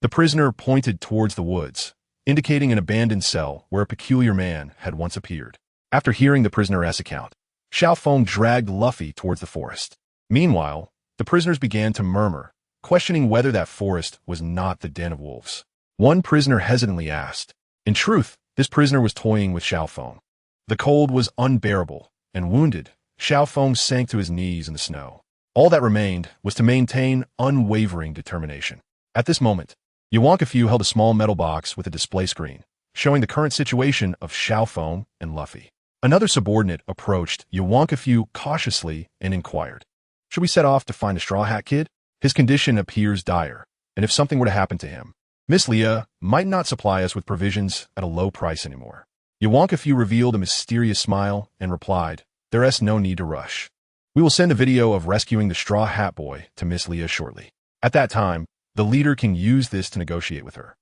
The prisoner pointed towards the woods, indicating an abandoned cell where a peculiar man had once appeared. After hearing the prisoner's account, Xiao Feng dragged Luffy towards the forest. Meanwhile, the prisoners began to murmur, questioning whether that forest was not the den of wolves. One prisoner hesitantly asked. In truth, this prisoner was toying with Xiao Feng. The cold was unbearable, and wounded, Xiao Feng sank to his knees in the snow. All that remained was to maintain unwavering determination. At this moment, Ywankafu held a small metal box with a display screen, showing the current situation of Xiao Feng and Luffy. Another subordinate approached Ywankafu cautiously and inquired, "Should we set off to find the Straw Hat Kid? His condition appears dire, and if something were to happen to him, Miss Leah might not supply us with provisions at a low price anymore." Ywankafu revealed a mysterious smile and replied, "There's no need to rush. We will send a video of rescuing the Straw Hat Boy to Miss Leah shortly. At that time, the leader can use this to negotiate with her."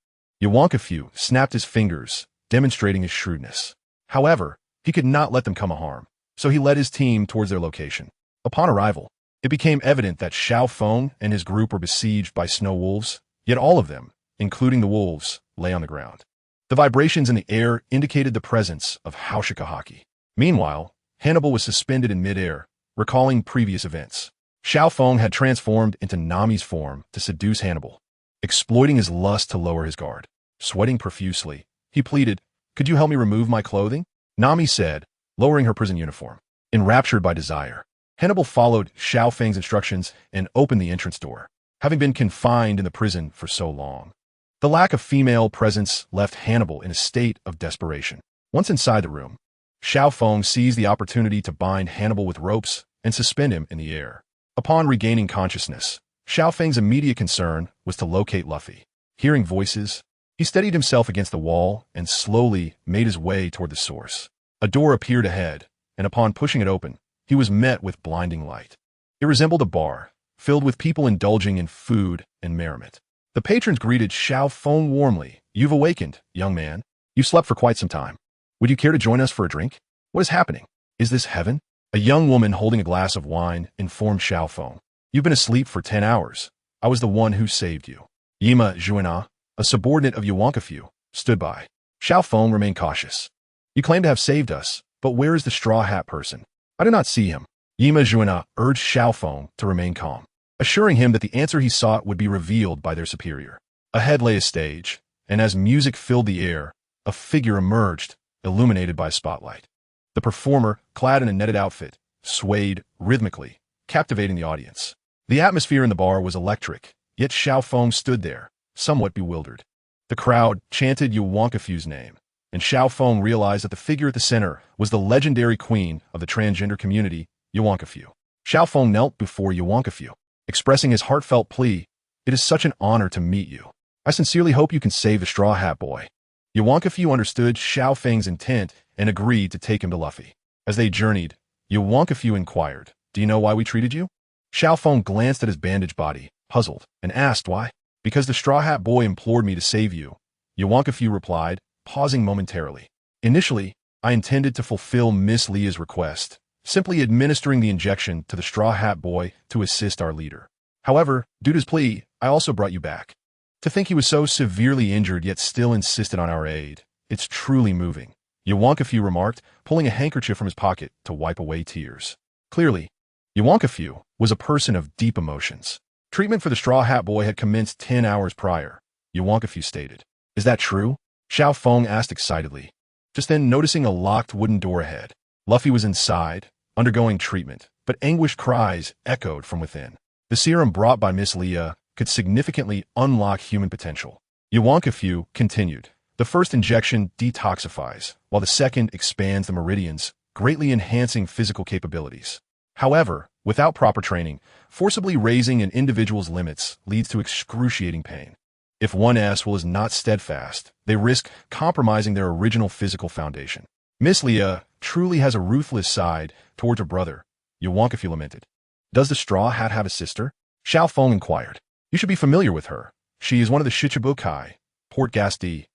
Ywankafu snapped his fingers, demonstrating his shrewdness. However, he could not let them come a harm, so he led his team towards their location. Upon arrival, it became evident that Xiao Feng and his group were besieged by snow wolves, yet all of them, including the wolves, lay on the ground. The vibrations in the air indicated the presence of Haushikahaki. Meanwhile, Hannibal was suspended in midair, recalling previous events. Xiao Feng had transformed into Nami's form to seduce Hannibal, exploiting his lust to lower his guard. Sweating profusely, he pleaded, "Could you help me remove my clothing?" Nami said, lowering her prison uniform. Enraptured by desire, Hannibal followed Xiao Feng's instructions and opened the entrance door, having been confined in the prison for so long. The lack of female presence left Hannibal in a state of desperation. Once inside the room, Xiao Feng seized the opportunity to bind Hannibal with ropes and suspend him in the air. Upon regaining consciousness, Xiao Feng's immediate concern was to locate Luffy. Hearing voices, he steadied himself against the wall and slowly made his way toward the source. A door appeared ahead, and upon pushing it open, he was met with blinding light. It resembled a bar, filled with people indulging in food and merriment. The patrons greeted Xiao Feng warmly. "You've awakened, young man. You slept for quite some time. Would you care to join us for a drink? What is happening? Is this heaven?" A young woman holding a glass of wine informed Xiao Feng. "You've been asleep for 10 hours. I was the one who saved you." Yima Juina, a subordinate of Yuankafu, stood by. Xiao Feng remained cautious. "You claim to have saved us, but where is the straw hat person? I do not see him." Yima Juina urged Xiao Feng to remain calm, assuring him that the answer he sought would be revealed by their superior. Ahead lay a stage, and as music filled the air, a figure emerged, illuminated by a spotlight. The performer, clad in a netted outfit, swayed rhythmically, captivating the audience. The atmosphere in the bar was electric, yet Xiao Feng stood there, somewhat bewildered. The crowd chanted Yuankafu's name, and Xiao Feng realized that the figure at the center was the legendary queen of the transgender community, Yuankafu. Xiao Feng knelt before Yuankafu, expressing his heartfelt plea, "It is such an honor to meet you. I sincerely hope you can save the Straw Hat Boy." Yuankafu understood Xiao Feng's intent and agreed to take him to Luffy. As they journeyed, Yuankafu inquired, "Do you know why we treated you?" Xiao Feng glanced at his bandaged body, puzzled, and asked why. "Because the Straw Hat Boy implored me to save you," Yuankafu replied, pausing momentarily. "Initially, I intended to fulfill Miss Leah's request, simply administering the injection to the Straw Hat Boy to assist our leader. However, due to his plea, I also brought you back. To think he was so severely injured yet still insisted on our aid. It's truly moving," Yuankafu remarked, pulling a handkerchief from his pocket to wipe away tears. Clearly, Yuankafu was a person of deep emotions. Treatment for the Straw Hat Boy had commenced 10 hours prior, Yuankafu stated. "Is that true?" Xiao Feng asked excitedly. Just then, noticing a locked wooden door ahead. Luffy was inside, undergoing treatment, but anguished cries echoed from within. The serum brought by Miss Leah could significantly unlock human potential. Yuankafu continued. "The first injection detoxifies, while the second expands the meridians, greatly enhancing physical capabilities. However, without proper training, forcibly raising an individual's limits leads to excruciating pain. If one S is not steadfast, they risk compromising their original physical foundation. Miss Leah truly has a ruthless side towards her brother," Yuankafu lamented. "Does the Straw Hat have a sister?" Xiao Feng inquired. "You should be familiar with her. She is one of the Shichibukai, Port Gasti."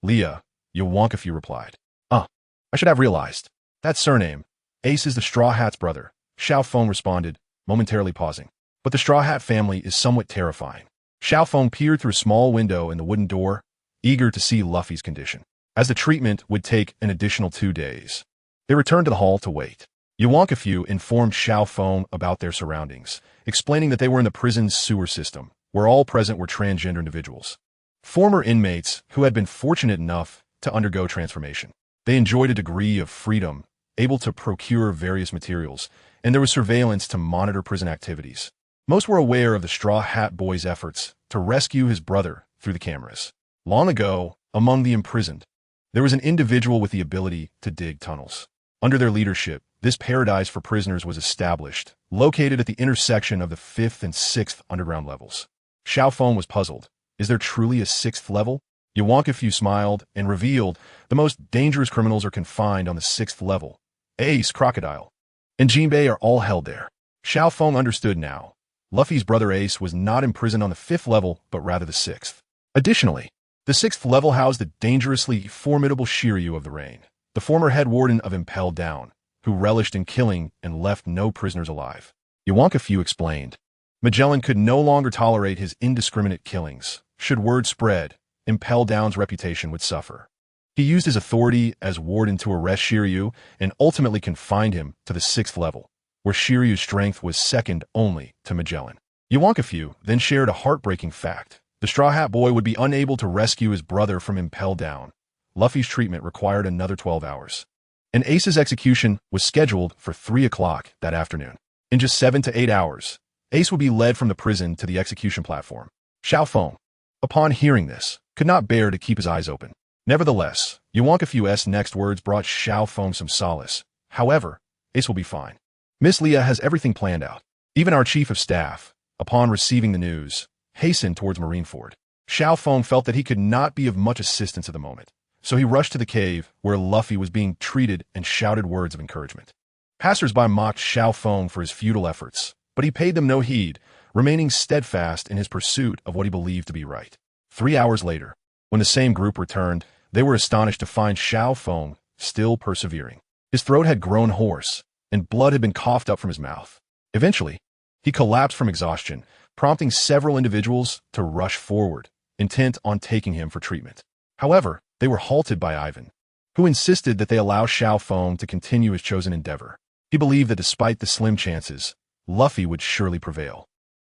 "Leah," Yuankafu replied. I should have realized. That surname. Ace is the Straw Hat's brother," Xiao Feng responded, momentarily pausing. "But the Straw Hat family is somewhat terrifying." Xiao Feng peered through a small window in the wooden door, eager to see Luffy's condition. As the treatment would take an additional 2 days, they returned to the hall to wait. Yuankafu informed Xiao Feng about their surroundings, explaining that they were in the prison's sewer system, where all present were transgender individuals. Former inmates who had been fortunate enough to undergo transformation. They enjoyed a degree of freedom, able to procure various materials, and there was surveillance to monitor prison activities. Most were aware of the Straw Hat Boy's efforts to rescue his brother through the cameras. Long ago, among the imprisoned, there was an individual with the ability to dig tunnels. Under their leadership, this paradise for prisoners was established, located at the intersection of the 5th and 6th underground levels. Xiao Feng was puzzled. Is there truly a 6th level? Yuankafu smiled and revealed the most dangerous criminals are confined on the 6th level. Ace, Crocodile, and Jinbei are all held there. Xiao Feng understood now. Luffy's brother Ace was not imprisoned on the 5th level, but rather the 6th. Additionally, the 6th level housed the dangerously formidable Shiryu of the Rain, the former head warden of Impelled Down, who relished in killing and left no prisoners alive. Yuankafu explained. Magellan could no longer tolerate his indiscriminate killings. Should word spread, Impelled Down's reputation would suffer. He used his authority as warden to arrest Shiryu and ultimately confined him to the 6th level. where Shiryu's strength was second only to Magellan. Yuankafu then shared a heartbreaking fact. The Straw Hat Boy would be unable to rescue his brother from impel down. Luffy's treatment required another 12 hours. And Ace's execution was scheduled for 3 o'clock that afternoon. In just 7 to 8 hours, Ace would be led from the prison to the execution platform. Xiao Feng, upon hearing this, could not bear to keep his eyes open. Nevertheless, Yuankafu's next words brought Xiao Feng some solace. However, Ace will be fine. Miss Leah has everything planned out. Even our chief of staff, upon receiving the news, hastened towards Marineford. Xiao Feng felt that he could not be of much assistance at the moment, so he rushed to the cave where Luffy was being treated and shouted words of encouragement. Passers-by mocked Xiao Feng for his futile efforts, but he paid them no heed, remaining steadfast in his pursuit of what he believed to be right. 3 hours later, when the same group returned, they were astonished to find Xiao Feng still persevering. His throat had grown hoarse, and blood had been coughed up from his mouth. Eventually, he collapsed from exhaustion, prompting several individuals to rush forward, intent on taking him for treatment. However, they were halted by Ivan, who insisted that they allow Xiao Feng to continue his chosen endeavor. He believed that despite the slim chances, Luffy would surely prevail,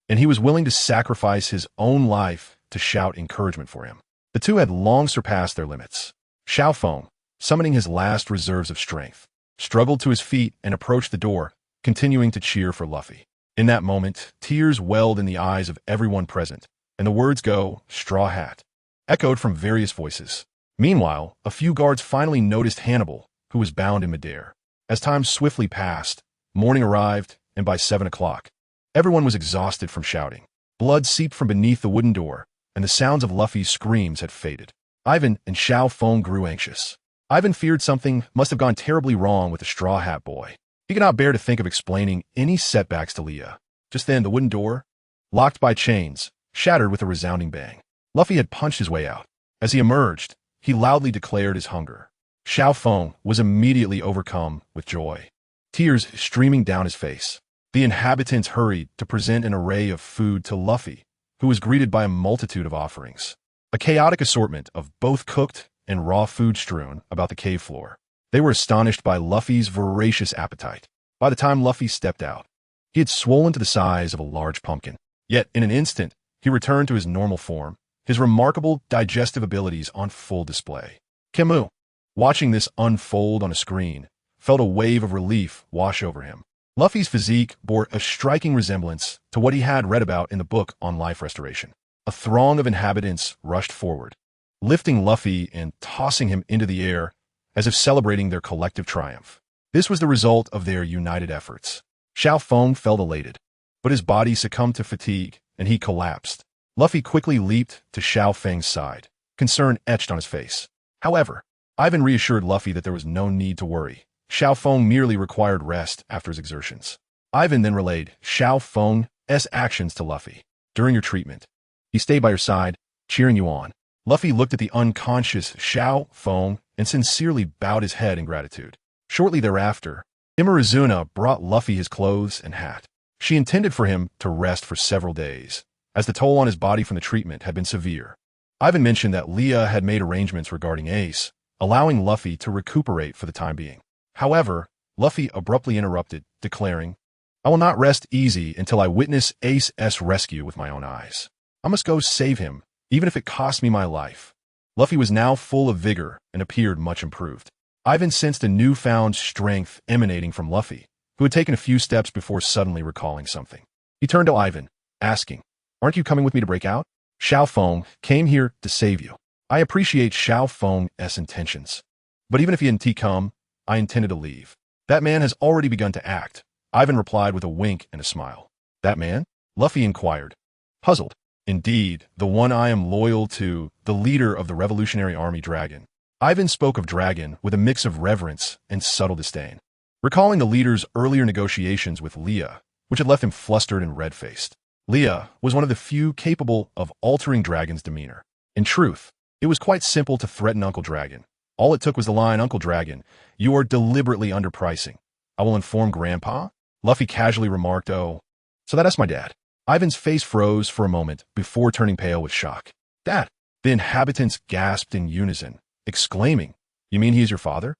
and he was willing to sacrifice his own life to shout encouragement for him. The two had long surpassed their limits. Xiao Feng, summoning his last reserves of strength, struggled to his feet and approached the door, continuing to cheer for Luffy. In that moment, tears welled in the eyes of everyone present, and the words "Go, Straw Hat," echoed from various voices. Meanwhile, a few guards finally noticed Hannibal, who was bound in midair. As time swiftly passed, morning arrived, and by 7 o'clock, everyone was exhausted from shouting. Blood seeped from beneath the wooden door, and the sounds of Luffy's screams had faded. Ivan and Xiao Feng grew anxious. Ivan feared something must have gone terribly wrong with the Straw Hat Boy. He could not bear to think of explaining any setbacks to Leah. Just then, the wooden door, locked by chains, shattered with a resounding bang. Luffy had punched his way out. As he emerged, he loudly declared his hunger. Xiao Feng was immediately overcome with joy, tears streaming down his face. The inhabitants hurried to present an array of food to Luffy, who was greeted by a multitude of offerings. A chaotic assortment of both cooked and raw food strewn about the cave floor. They were astonished by Luffy's voracious appetite. By the time Luffy stepped out, he had swollen to the size of a large pumpkin. Yet, in an instant, he returned to his normal form, his remarkable digestive abilities on full display. Kemu, watching this unfold on a screen, felt a wave of relief wash over him. Luffy's physique bore a striking resemblance to what he had read about in the book on life restoration. A throng of inhabitants rushed forward, lifting Luffy and tossing him into the air as if celebrating their collective triumph. This was the result of their united efforts. Xiao Feng felt elated, but his body succumbed to fatigue, and he collapsed. Luffy quickly leaped to Xiao Feng's side, concern etched on his face. However, Ivan reassured Luffy that there was no need to worry. Xiao Feng merely required rest after his exertions. Ivan then relayed Xiao Feng's actions to Luffy. During your treatment, he stayed by your side, cheering you on. Luffy looked at the unconscious Xiao Feng and sincerely bowed his head in gratitude. Shortly thereafter, Imarizuna brought Luffy his clothes and hat. She intended for him to rest for several days, as the toll on his body from the treatment had been severe. Ivan mentioned that Leah had made arrangements regarding Ace, allowing Luffy to recuperate for the time being. However, Luffy abruptly interrupted, declaring, "I will not rest easy until I witness Ace's rescue with my own eyes. I must go save him, even if it costs me my life." Luffy was now full of vigor and appeared much improved. Ivan sensed a newfound strength emanating from Luffy, who had taken a few steps before suddenly recalling something. He turned to Ivan, asking, "Aren't you coming with me to break out?" Xiao Feng came here to save you. I appreciate Xiao Feng's intentions, but even if he didn't come, I intended to leave. That man has already begun to act, Ivan replied with a wink and a smile. That man? Luffy inquired, puzzled. Indeed, the one I am loyal to, the leader of the Revolutionary Army Dragon. Ivan spoke of Dragon with a mix of reverence and subtle disdain, recalling the leader's earlier negotiations with Leah, which had left him flustered and red-faced. Leah was one of the few capable of altering Dragon's demeanor. In truth, it was quite simple to threaten Uncle Dragon. All it took was the line, "Uncle Dragon, you are deliberately underpricing. I will inform Grandpa." Luffy casually remarked, "Oh, so that's my dad." Ivan's face froze for a moment before turning pale with shock. "Dad!" The inhabitants gasped in unison, exclaiming, "You mean he is your father?"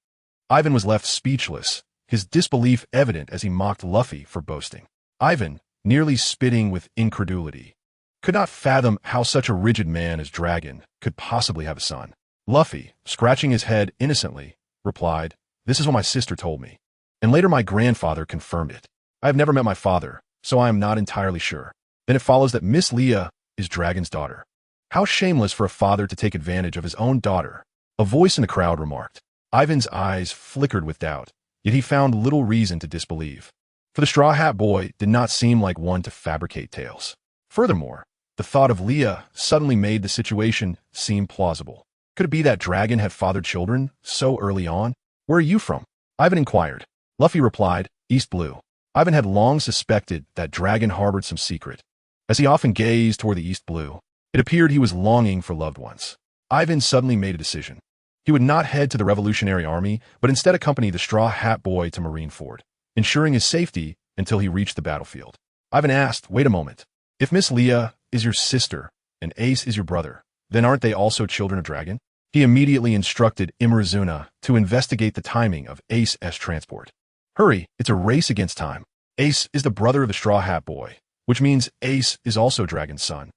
Ivan was left speechless, his disbelief evident as he mocked Luffy for boasting. Ivan, nearly spitting with incredulity, could not fathom how such a rigid man as Dragon could possibly have a son. Luffy, scratching his head innocently, replied, "This is what my sister told me. And later my grandfather confirmed it. I have never met my father, so I am not entirely sure. Then it follows that Miss Leah is Dragon's daughter. How shameless for a father to take advantage of his own daughter." A voice in the crowd remarked. Ivan's eyes flickered with doubt, yet he found little reason to disbelieve. For the Straw Hat Boy did not seem like one to fabricate tales. Furthermore, the thought of Leah suddenly made the situation seem plausible. Could it be that Dragon had fathered children so early on? "Where are you from?" Ivan inquired. Luffy replied, "East Blue." Ivan had long suspected that Dragon harbored some secret. As he often gazed toward the East Blue, it appeared he was longing for loved ones. Ivan suddenly made a decision. He would not head to the Revolutionary Army, but instead accompany the Straw Hat Boy to Marineford, ensuring his safety until he reached the battlefield. Ivan asked, "Wait a moment. If Miss Leah is your sister and Ace is your brother, then aren't they also children of Dragon?" He immediately instructed Imarazuna to investigate the timing of Ace's transport. "Hurry, it's a race against time. Ace is the brother of the Straw Hat Boy, which means Ace is also Dragon's son.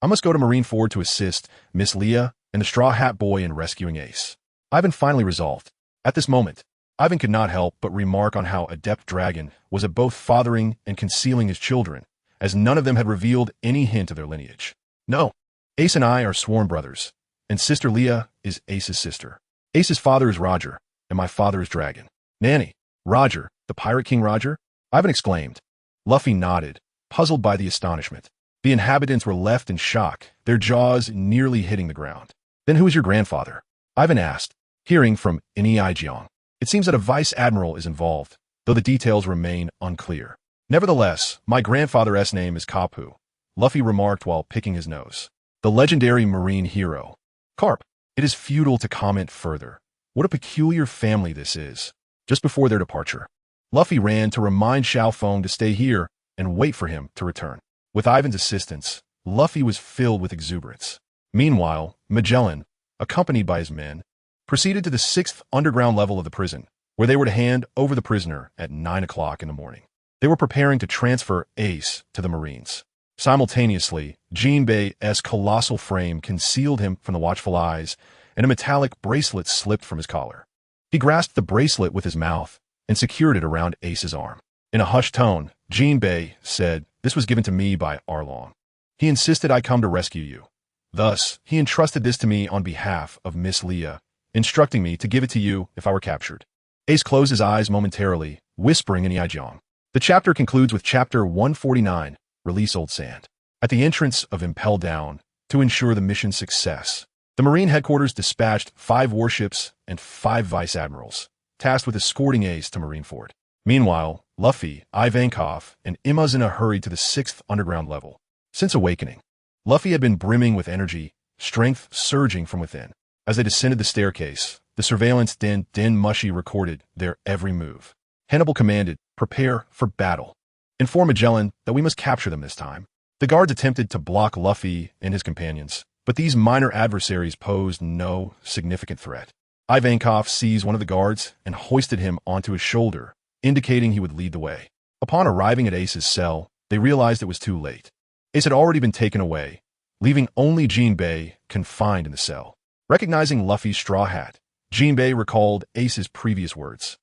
I must go to Marineford to assist Miss Leah and the Straw Hat Boy in rescuing Ace." Ivan finally resolved. At this moment, Ivan could not help but remark on how adept Dragon was at both fathering and concealing his children, as none of them had revealed any hint of their lineage. "No, Ace and I are sworn brothers, and Sister Leah is Ace's sister. Ace's father is Roger, and my father is Dragon." "Nanny, Roger, the Pirate King Roger?" Ivan exclaimed. Luffy nodded, puzzled by the astonishment. The inhabitants were left in shock, their jaws nearly hitting the ground. "Then who is your grandfather?" Ivan asked, hearing from Ini. "It seems that a vice admiral is involved, though the details remain unclear. Nevertheless, my grandfather's name is Kapu," Luffy remarked while picking his nose. "The legendary marine hero. Carp." It is futile to comment further. What a peculiar family this is. Just before their departure, Luffy ran to remind Xiao Feng to stay here and wait for him to return. With Ivan's assistance, Luffy was filled with exuberance. Meanwhile, Magellan, accompanied by his men, proceeded to the 6th underground level of the prison, where they were to hand over the prisoner at 9 o'clock in the morning. They were preparing to transfer Ace to the Marines. Simultaneously, Jinbei's colossal frame concealed him from the watchful eyes, and a metallic bracelet slipped from his collar. He grasped the bracelet with his mouth and secured it around Ace's arm. In a hushed tone, Jinbei said, "This was given to me by Arlong. He insisted I come to rescue you. Thus, he entrusted this to me on behalf of Miss Leah, instructing me to give it to you if I were captured." Ace closed his eyes momentarily, whispering in Yajiang. The chapter concludes with Chapter 149, Release Old Sand. At the entrance of Impel Down, to ensure the mission's success, the Marine headquarters dispatched 5 warships and 5 vice admirals, tasked with escorting Ace to Marineford. Meanwhile, Luffy, Ivankov, and Imazuna hurried to the 6th underground level. Since awakening, Luffy had been brimming with energy, strength surging from within. As they descended the staircase, the surveillance Den Mushi recorded their every move. Hannibal commanded, "Prepare for battle. Inform Magellan that we must capture them this time." The guards attempted to block Luffy and his companions, but these minor adversaries posed no significant threat. Ivankov seized one of the guards and hoisted him onto his shoulder, indicating he would lead the way. Upon arriving at Ace's cell, they realized it was too late. Ace had already been taken away, leaving only Jinbei confined in the cell. Recognizing Luffy's straw hat, Jinbei recalled Ace's previous words.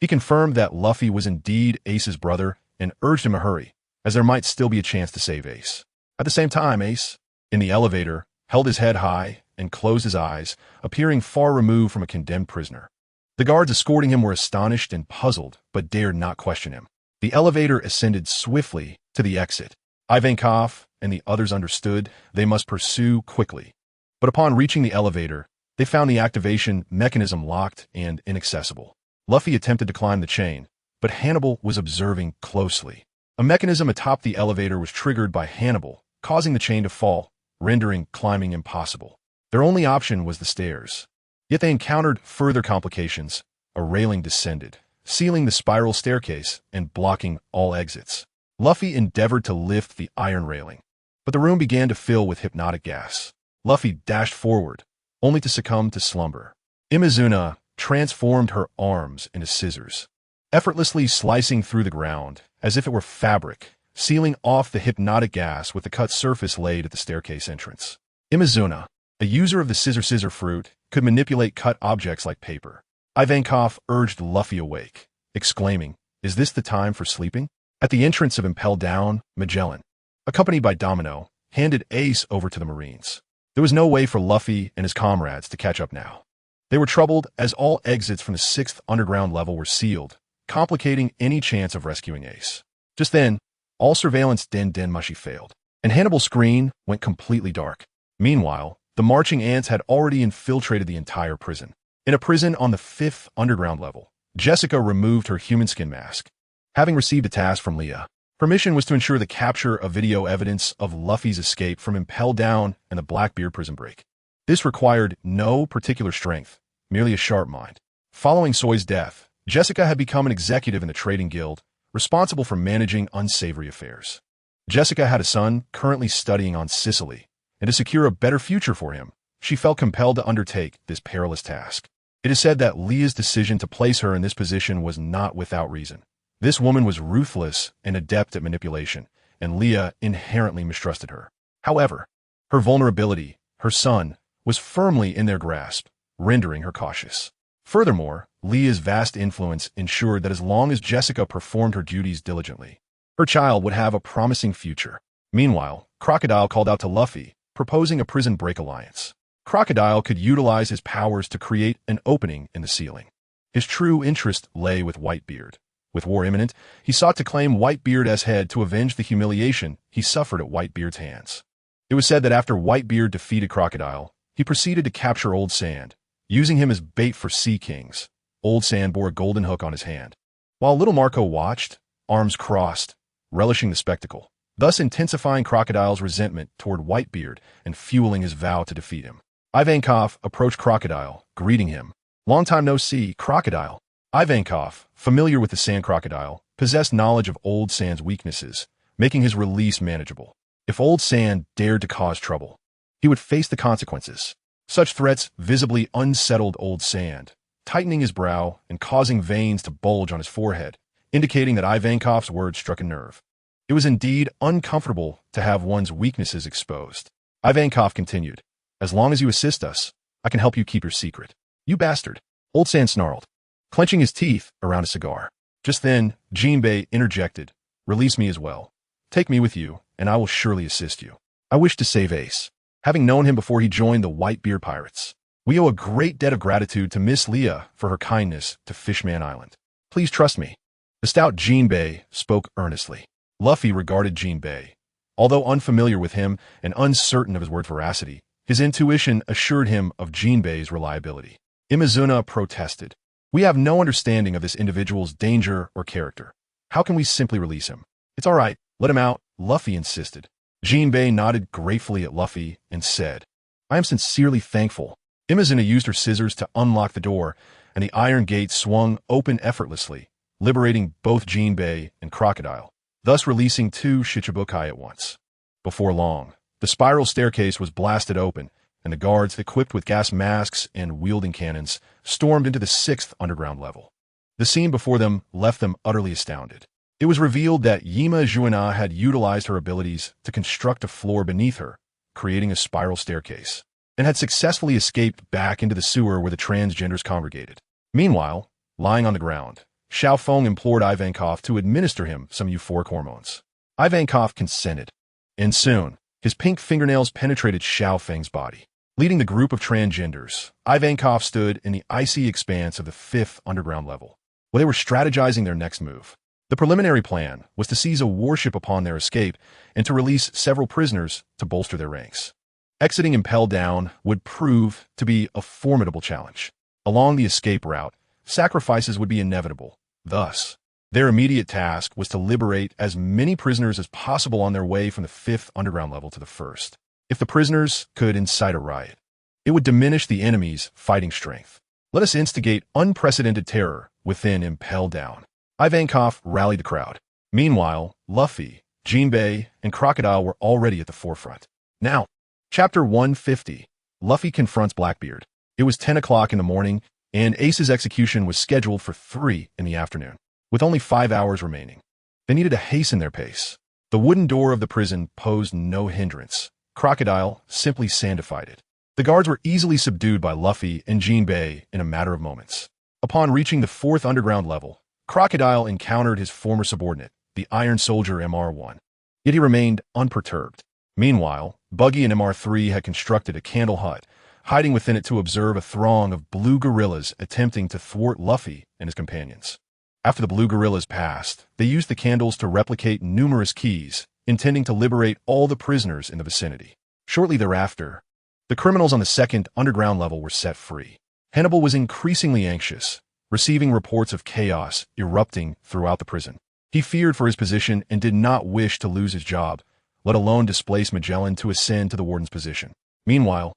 He confirmed that Luffy was indeed Ace's brother and urged him to hurry, as there might still be a chance to save Ace. At the same time, Ace, in the elevator, held his head high and closed his eyes, appearing far removed from a condemned prisoner. The guards escorting him were astonished and puzzled, but dared not question him. The elevator ascended swiftly to the exit. Ivankov and the others understood they must pursue quickly. But upon reaching the elevator, they found the activation mechanism locked and inaccessible. Luffy attempted to climb the chain, but Hannibal was observing closely. A mechanism atop the elevator was triggered by Hannibal, causing the chain to fall, rendering climbing impossible. Their only option was the stairs. Yet they encountered further complications. A railing descended, sealing the spiral staircase and blocking all exits. Luffy endeavored to lift the iron railing, but the room began to fill with hypnotic gas. Luffy dashed forward, only to succumb to slumber. Imazuna transformed her arms into scissors. effortlessly slicing through the ground as if it were fabric, sealing off the hypnotic gas with the cut surface laid at the staircase entrance. Imazuna, a user of the scissor fruit, could manipulate cut objects like paper. Ivankov urged Luffy awake, exclaiming, "Is this the time for sleeping?" At the entrance of Impel Down, Magellan, accompanied by Domino, handed Ace over to the Marines. There was no way for Luffy and his comrades to catch up now. They were troubled as all exits from the 6th underground level were sealed, complicating any chance of rescuing Ace. Just then, all surveillance Den-Den-Mushi failed, and Hannibal's screen went completely dark. Meanwhile, the marching ants had already infiltrated the entire prison. In a prison on the 5th underground level, Jessica removed her human skin mask. Having received a task from Leah, her mission was to ensure the capture of video evidence of Luffy's escape from Impel Down and the Blackbeard prison break. This required no particular strength, merely a sharp mind. Following Soy's death, Jessica had become an executive in the trading guild, responsible for managing unsavory affairs. Jessica had a son currently studying on Sicily, and to secure a better future for him, she felt compelled to undertake this perilous task. It is said that Leah's decision to place her in this position was not without reason. This woman was ruthless and adept at manipulation, and Leah inherently mistrusted her. However, her vulnerability, her son, was firmly in their grasp, rendering her cautious. Furthermore, Leah's vast influence ensured that as long as Jessica performed her duties diligently, her child would have a promising future. Meanwhile, Crocodile called out to Luffy, proposing a prison break alliance. Crocodile could utilize his powers to create an opening in the ceiling. His true interest lay with Whitebeard. With war imminent, he sought to claim Whitebeard as head to avenge the humiliation he suffered at Whitebeard's hands. It was said that after Whitebeard defeated Crocodile, he proceeded to capture Old Sand, using him as bait for Sea Kings. Old Sand bore a golden hook on his hand, while little Marco watched, arms crossed, relishing the spectacle, thus intensifying Crocodile's resentment toward Whitebeard and fueling his vow to defeat him. Ivankov approached Crocodile, greeting him. "Long time no see, Crocodile." Ivankov, familiar with the Sand Crocodile, possessed knowledge of Old Sand's weaknesses, making his release manageable. If Old Sand dared to cause trouble, he would face the consequences. Such threats visibly unsettled Old Sand, tightening his brow and causing veins to bulge on his forehead, indicating that Ivankov's words struck a nerve. It was indeed uncomfortable to have one's weaknesses exposed. Ivankov continued, "As long as you assist us, I can help you keep your secret." "You bastard," Old Sand snarled, clenching his teeth around a cigar. Just then, Jinbei interjected, "Release me as well. Take me with you, and I will surely assist you. I wish to save Ace, having known him before he joined the Whitebeard Pirates. We owe a great debt of gratitude to Miss Leah for her kindness to Fishman Island. Please trust me." The stout Jinbei spoke earnestly. Luffy regarded Jinbei. Although unfamiliar with him and uncertain of his word's veracity, his intuition assured him of Jinbei's reliability. Imazuna protested. "We have no understanding of this individual's danger or character. How can we simply release him?" "It's all right, let him out," Luffy insisted. Jinbei nodded gratefully at Luffy and said, "I am sincerely thankful." Imazuna used her scissors to unlock the door, and the iron gate swung open effortlessly, liberating both Jinbei and Crocodile, thus releasing two Shichibukai at once. Before long, the spiral staircase was blasted open, and the guards, equipped with gas masks and wielding cannons, stormed into the 6th underground level. The scene before them left them utterly astounded. It was revealed that Yima Juana had utilized her abilities to construct a floor beneath her, creating a spiral staircase, and had successfully escaped back into the sewer where the transgenders congregated. Meanwhile, lying on the ground, Xiao Feng implored Ivankov to administer him some euphoric hormones. Ivankov consented, and soon, his pink fingernails penetrated Xiao Feng's body. Leading the group of transgenders, Ivankov stood in the icy expanse of the 5th underground level, where they were strategizing their next move. The preliminary plan was to seize a warship upon their escape and to release several prisoners to bolster their ranks. Exiting Impel Down would prove to be a formidable challenge. Along the escape route, sacrifices would be inevitable. Thus, their immediate task was to liberate as many prisoners as possible on their way from the 5th underground level to the 1st. If the prisoners could incite a riot, it would diminish the enemy's fighting strength. Let us instigate unprecedented terror within Impel Down. Ivankov rallied the crowd. Meanwhile, Luffy, Jinbei, and Crocodile were already at the forefront. Now, Chapter 150, Luffy confronts Blackbeard. It was 10 o'clock in the morning, and Ace's execution was scheduled for 3 in the afternoon. with only 5 hours remaining. They needed to hasten their pace. The wooden door of the prison posed no hindrance. Crocodile simply sandified it. The guards were easily subdued by Luffy and Jinbei in a matter of moments. Upon reaching the 4th underground level, Crocodile encountered his former subordinate, the Iron Soldier MR1. Yet he remained unperturbed. Meanwhile, Buggy and MR3 had constructed a candle hut, hiding within it to observe a throng of blue gorillas attempting to thwart Luffy and his companions. After the blue gorillas passed, they used the candles to replicate numerous keys, intending to liberate all the prisoners in the vicinity. Shortly thereafter, the criminals on the 2nd underground level were set free. Hannibal was increasingly anxious, receiving reports of chaos erupting throughout the prison. He feared for his position and did not wish to lose his job, let alone displace Magellan to ascend to the warden's position. Meanwhile,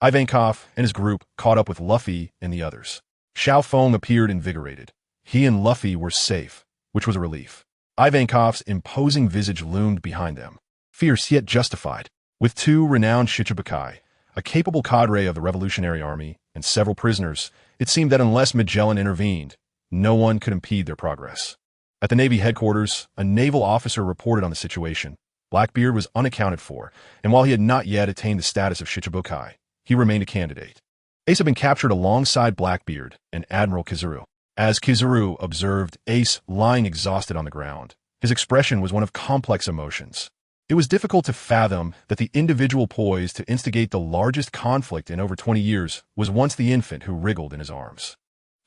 Ivankov and his group caught up with Luffy and the others. Xiao Feng appeared invigorated. He and Luffy were safe, which was a relief. Ivankov's imposing visage loomed behind them, fierce yet justified. With 2 renowned Shichibukai, a capable cadre of the Revolutionary Army, and several prisoners, it seemed that unless Magellan intervened, no one could impede their progress. At the Navy headquarters, a naval officer reported on the situation. Blackbeard was unaccounted for, and while he had not yet attained the status of Shichibukai, he remained a candidate. Ace had been captured alongside Blackbeard and Admiral Kizaru. As Kizaru observed Ace lying exhausted on the ground, his expression was one of complex emotions. It was difficult to fathom that the individual poised to instigate the largest conflict in over 20 years was once the infant who wriggled in his arms.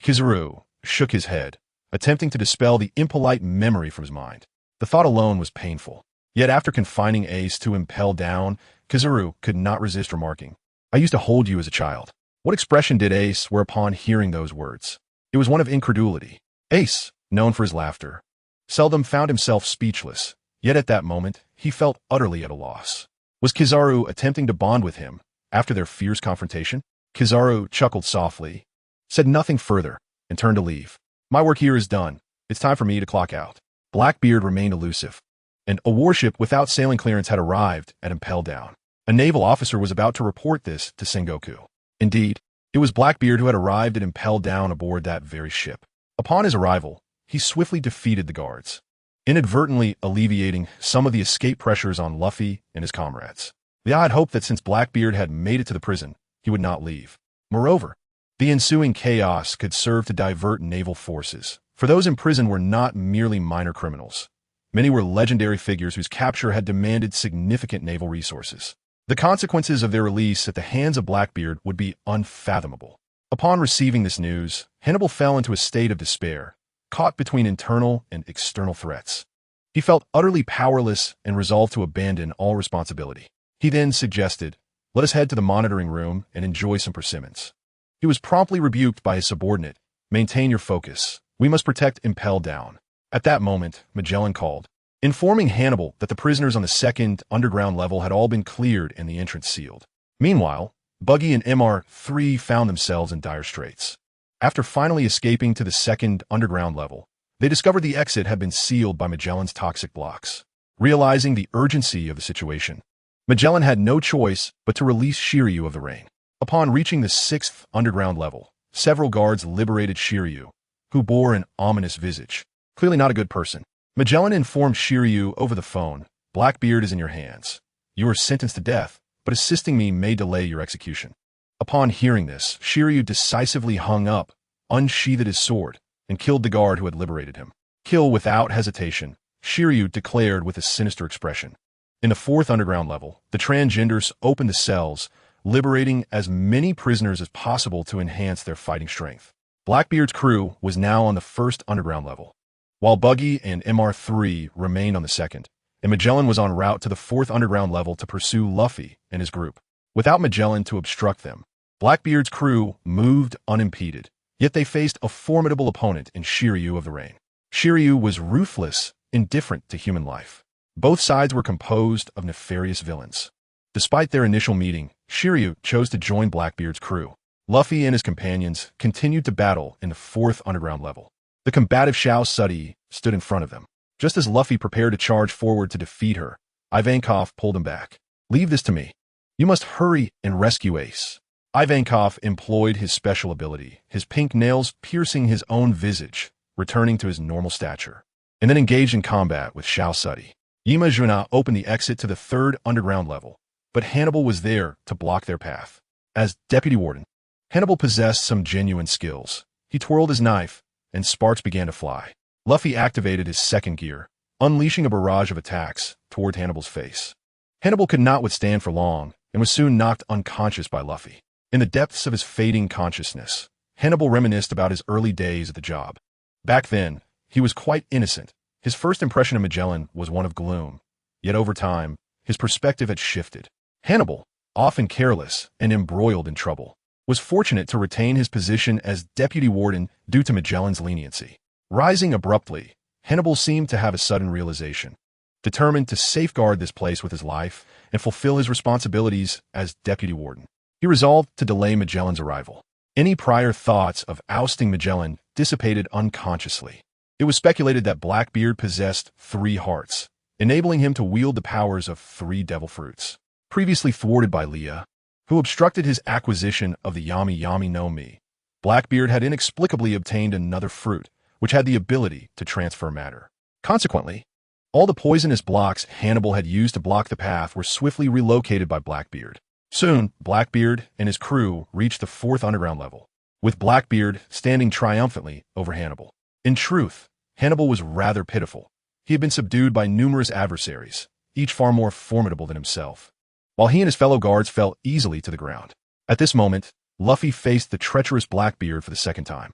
Kizaru shook his head, attempting to dispel the impolite memory from his mind. The thought alone was painful. Yet after confining Ace to impel down, Kizaru could not resist remarking, "I used to hold you as a child." What expression did Ace wear upon hearing those words? It was one of incredulity. Ace, known for his laughter, seldom found himself speechless, yet at that moment he felt utterly at a loss. Was Kizaru attempting to bond with him after their fierce confrontation? Kizaru chuckled softly, said nothing further, and turned to leave. "My work here is done. It's time for me to clock out." Blackbeard remained elusive, and a warship without sailing clearance had arrived at Impel Down. A naval officer was about to report this to Sengoku. Indeed, it was Blackbeard who had arrived at Impel Down aboard that very ship. Upon his arrival, he swiftly defeated the guards, inadvertently alleviating some of the escape pressures on Luffy and his comrades. The odd hope that since Blackbeard had made it to the prison, he would not leave. Moreover, the ensuing chaos could serve to divert naval forces, for those in prison were not merely minor criminals. Many were legendary figures whose capture had demanded significant naval resources. The consequences of their release at the hands of Blackbeard would be unfathomable. Upon receiving this news, Hannibal fell into a state of despair, caught between internal and external threats. He felt utterly powerless and resolved to abandon all responsibility. He then suggested, "Let us head to the monitoring room and enjoy some persimmons." He was promptly rebuked by his subordinate. "Maintain your focus. We must protect Impel Down." At that moment, Magellan called, informing Hannibal that the prisoners on the 2nd underground level had all been cleared and the entrance sealed. Meanwhile, Buggy and MR3 found themselves in dire straits. After finally escaping to the 2nd underground level, they discovered the exit had been sealed by Magellan's toxic blocks. Realizing the urgency of the situation, Magellan had no choice but to release Shiryu of the rain. Upon reaching the 6th underground level, several guards liberated Shiryu, who bore an ominous visage. Clearly not a good person. Magellan informed Shiryu over the phone, "Blackbeard is in your hands. You are sentenced to death, but assisting me may delay your execution." Upon hearing this, Shiryu decisively hung up, unsheathed his sword, and killed the guard who had liberated him. "Kill without hesitation," Shiryu declared with a sinister expression. In the 4th underground level, the transgenders opened the cells, liberating as many prisoners as possible to enhance their fighting strength. Blackbeard's crew was now on the 1st underground level, while Buggy and MR3 remained on the 2nd, and Magellan was en route to the 4th underground level to pursue Luffy and his group. Without Magellan to obstruct them, Blackbeard's crew moved unimpeded, yet they faced a formidable opponent in Shiryu of the Rain. Shiryu was ruthless, indifferent to human life. Both sides were composed of nefarious villains. Despite their initial meeting, Shiryu chose to join Blackbeard's crew. Luffy and his companions continued to battle in the 4th underground level. The combative Xiao Sudi stood in front of them. Just as Luffy prepared to charge forward to defeat her, Ivankov pulled him back. "Leave this to me. You must hurry and rescue Ace." Ivankov employed his special ability, his pink nails piercing his own visage, returning to his normal stature, and then engaged in combat with Xiao Sudi. Yima Zhuna opened the exit to the third underground level, but Hannibal was there to block their path. As deputy warden, Hannibal possessed some genuine skills. He twirled his knife, and sparks began to fly. Luffy activated his second gear, unleashing a barrage of attacks toward Hannibal's face. Hannibal could not withstand for long, and was soon knocked unconscious by Luffy. In the depths of his fading consciousness, Hannibal reminisced about his early days at the job. Back then, he was quite innocent. His first impression of Magellan was one of gloom. Yet over time, his perspective had shifted. Hannibal, often careless and embroiled in trouble, was fortunate to retain his position as deputy warden due to Magellan's leniency. Rising abruptly, Hannibal seemed to have a sudden realization. Determined to safeguard this place with his life and fulfill his responsibilities as deputy warden, he resolved to delay Magellan's arrival. Any prior thoughts of ousting Magellan dissipated unconsciously. It was speculated that Blackbeard possessed 3 hearts, enabling him to wield the powers of 3 devil fruits. Previously thwarted by Leah, who obstructed his acquisition of the Yami Yami no Mi, Blackbeard had inexplicably obtained another fruit, which had the ability to transfer matter. Consequently, all the poisonous blocks Hannibal had used to block the path were swiftly relocated by Blackbeard. Soon, Blackbeard and his crew reached the 4th underground level, with Blackbeard standing triumphantly over Hannibal. In truth, Hannibal was rather pitiful. He had been subdued by numerous adversaries, each far more formidable than himself, while he and his fellow guards fell easily to the ground. At this moment, Luffy faced the treacherous Blackbeard for the second time.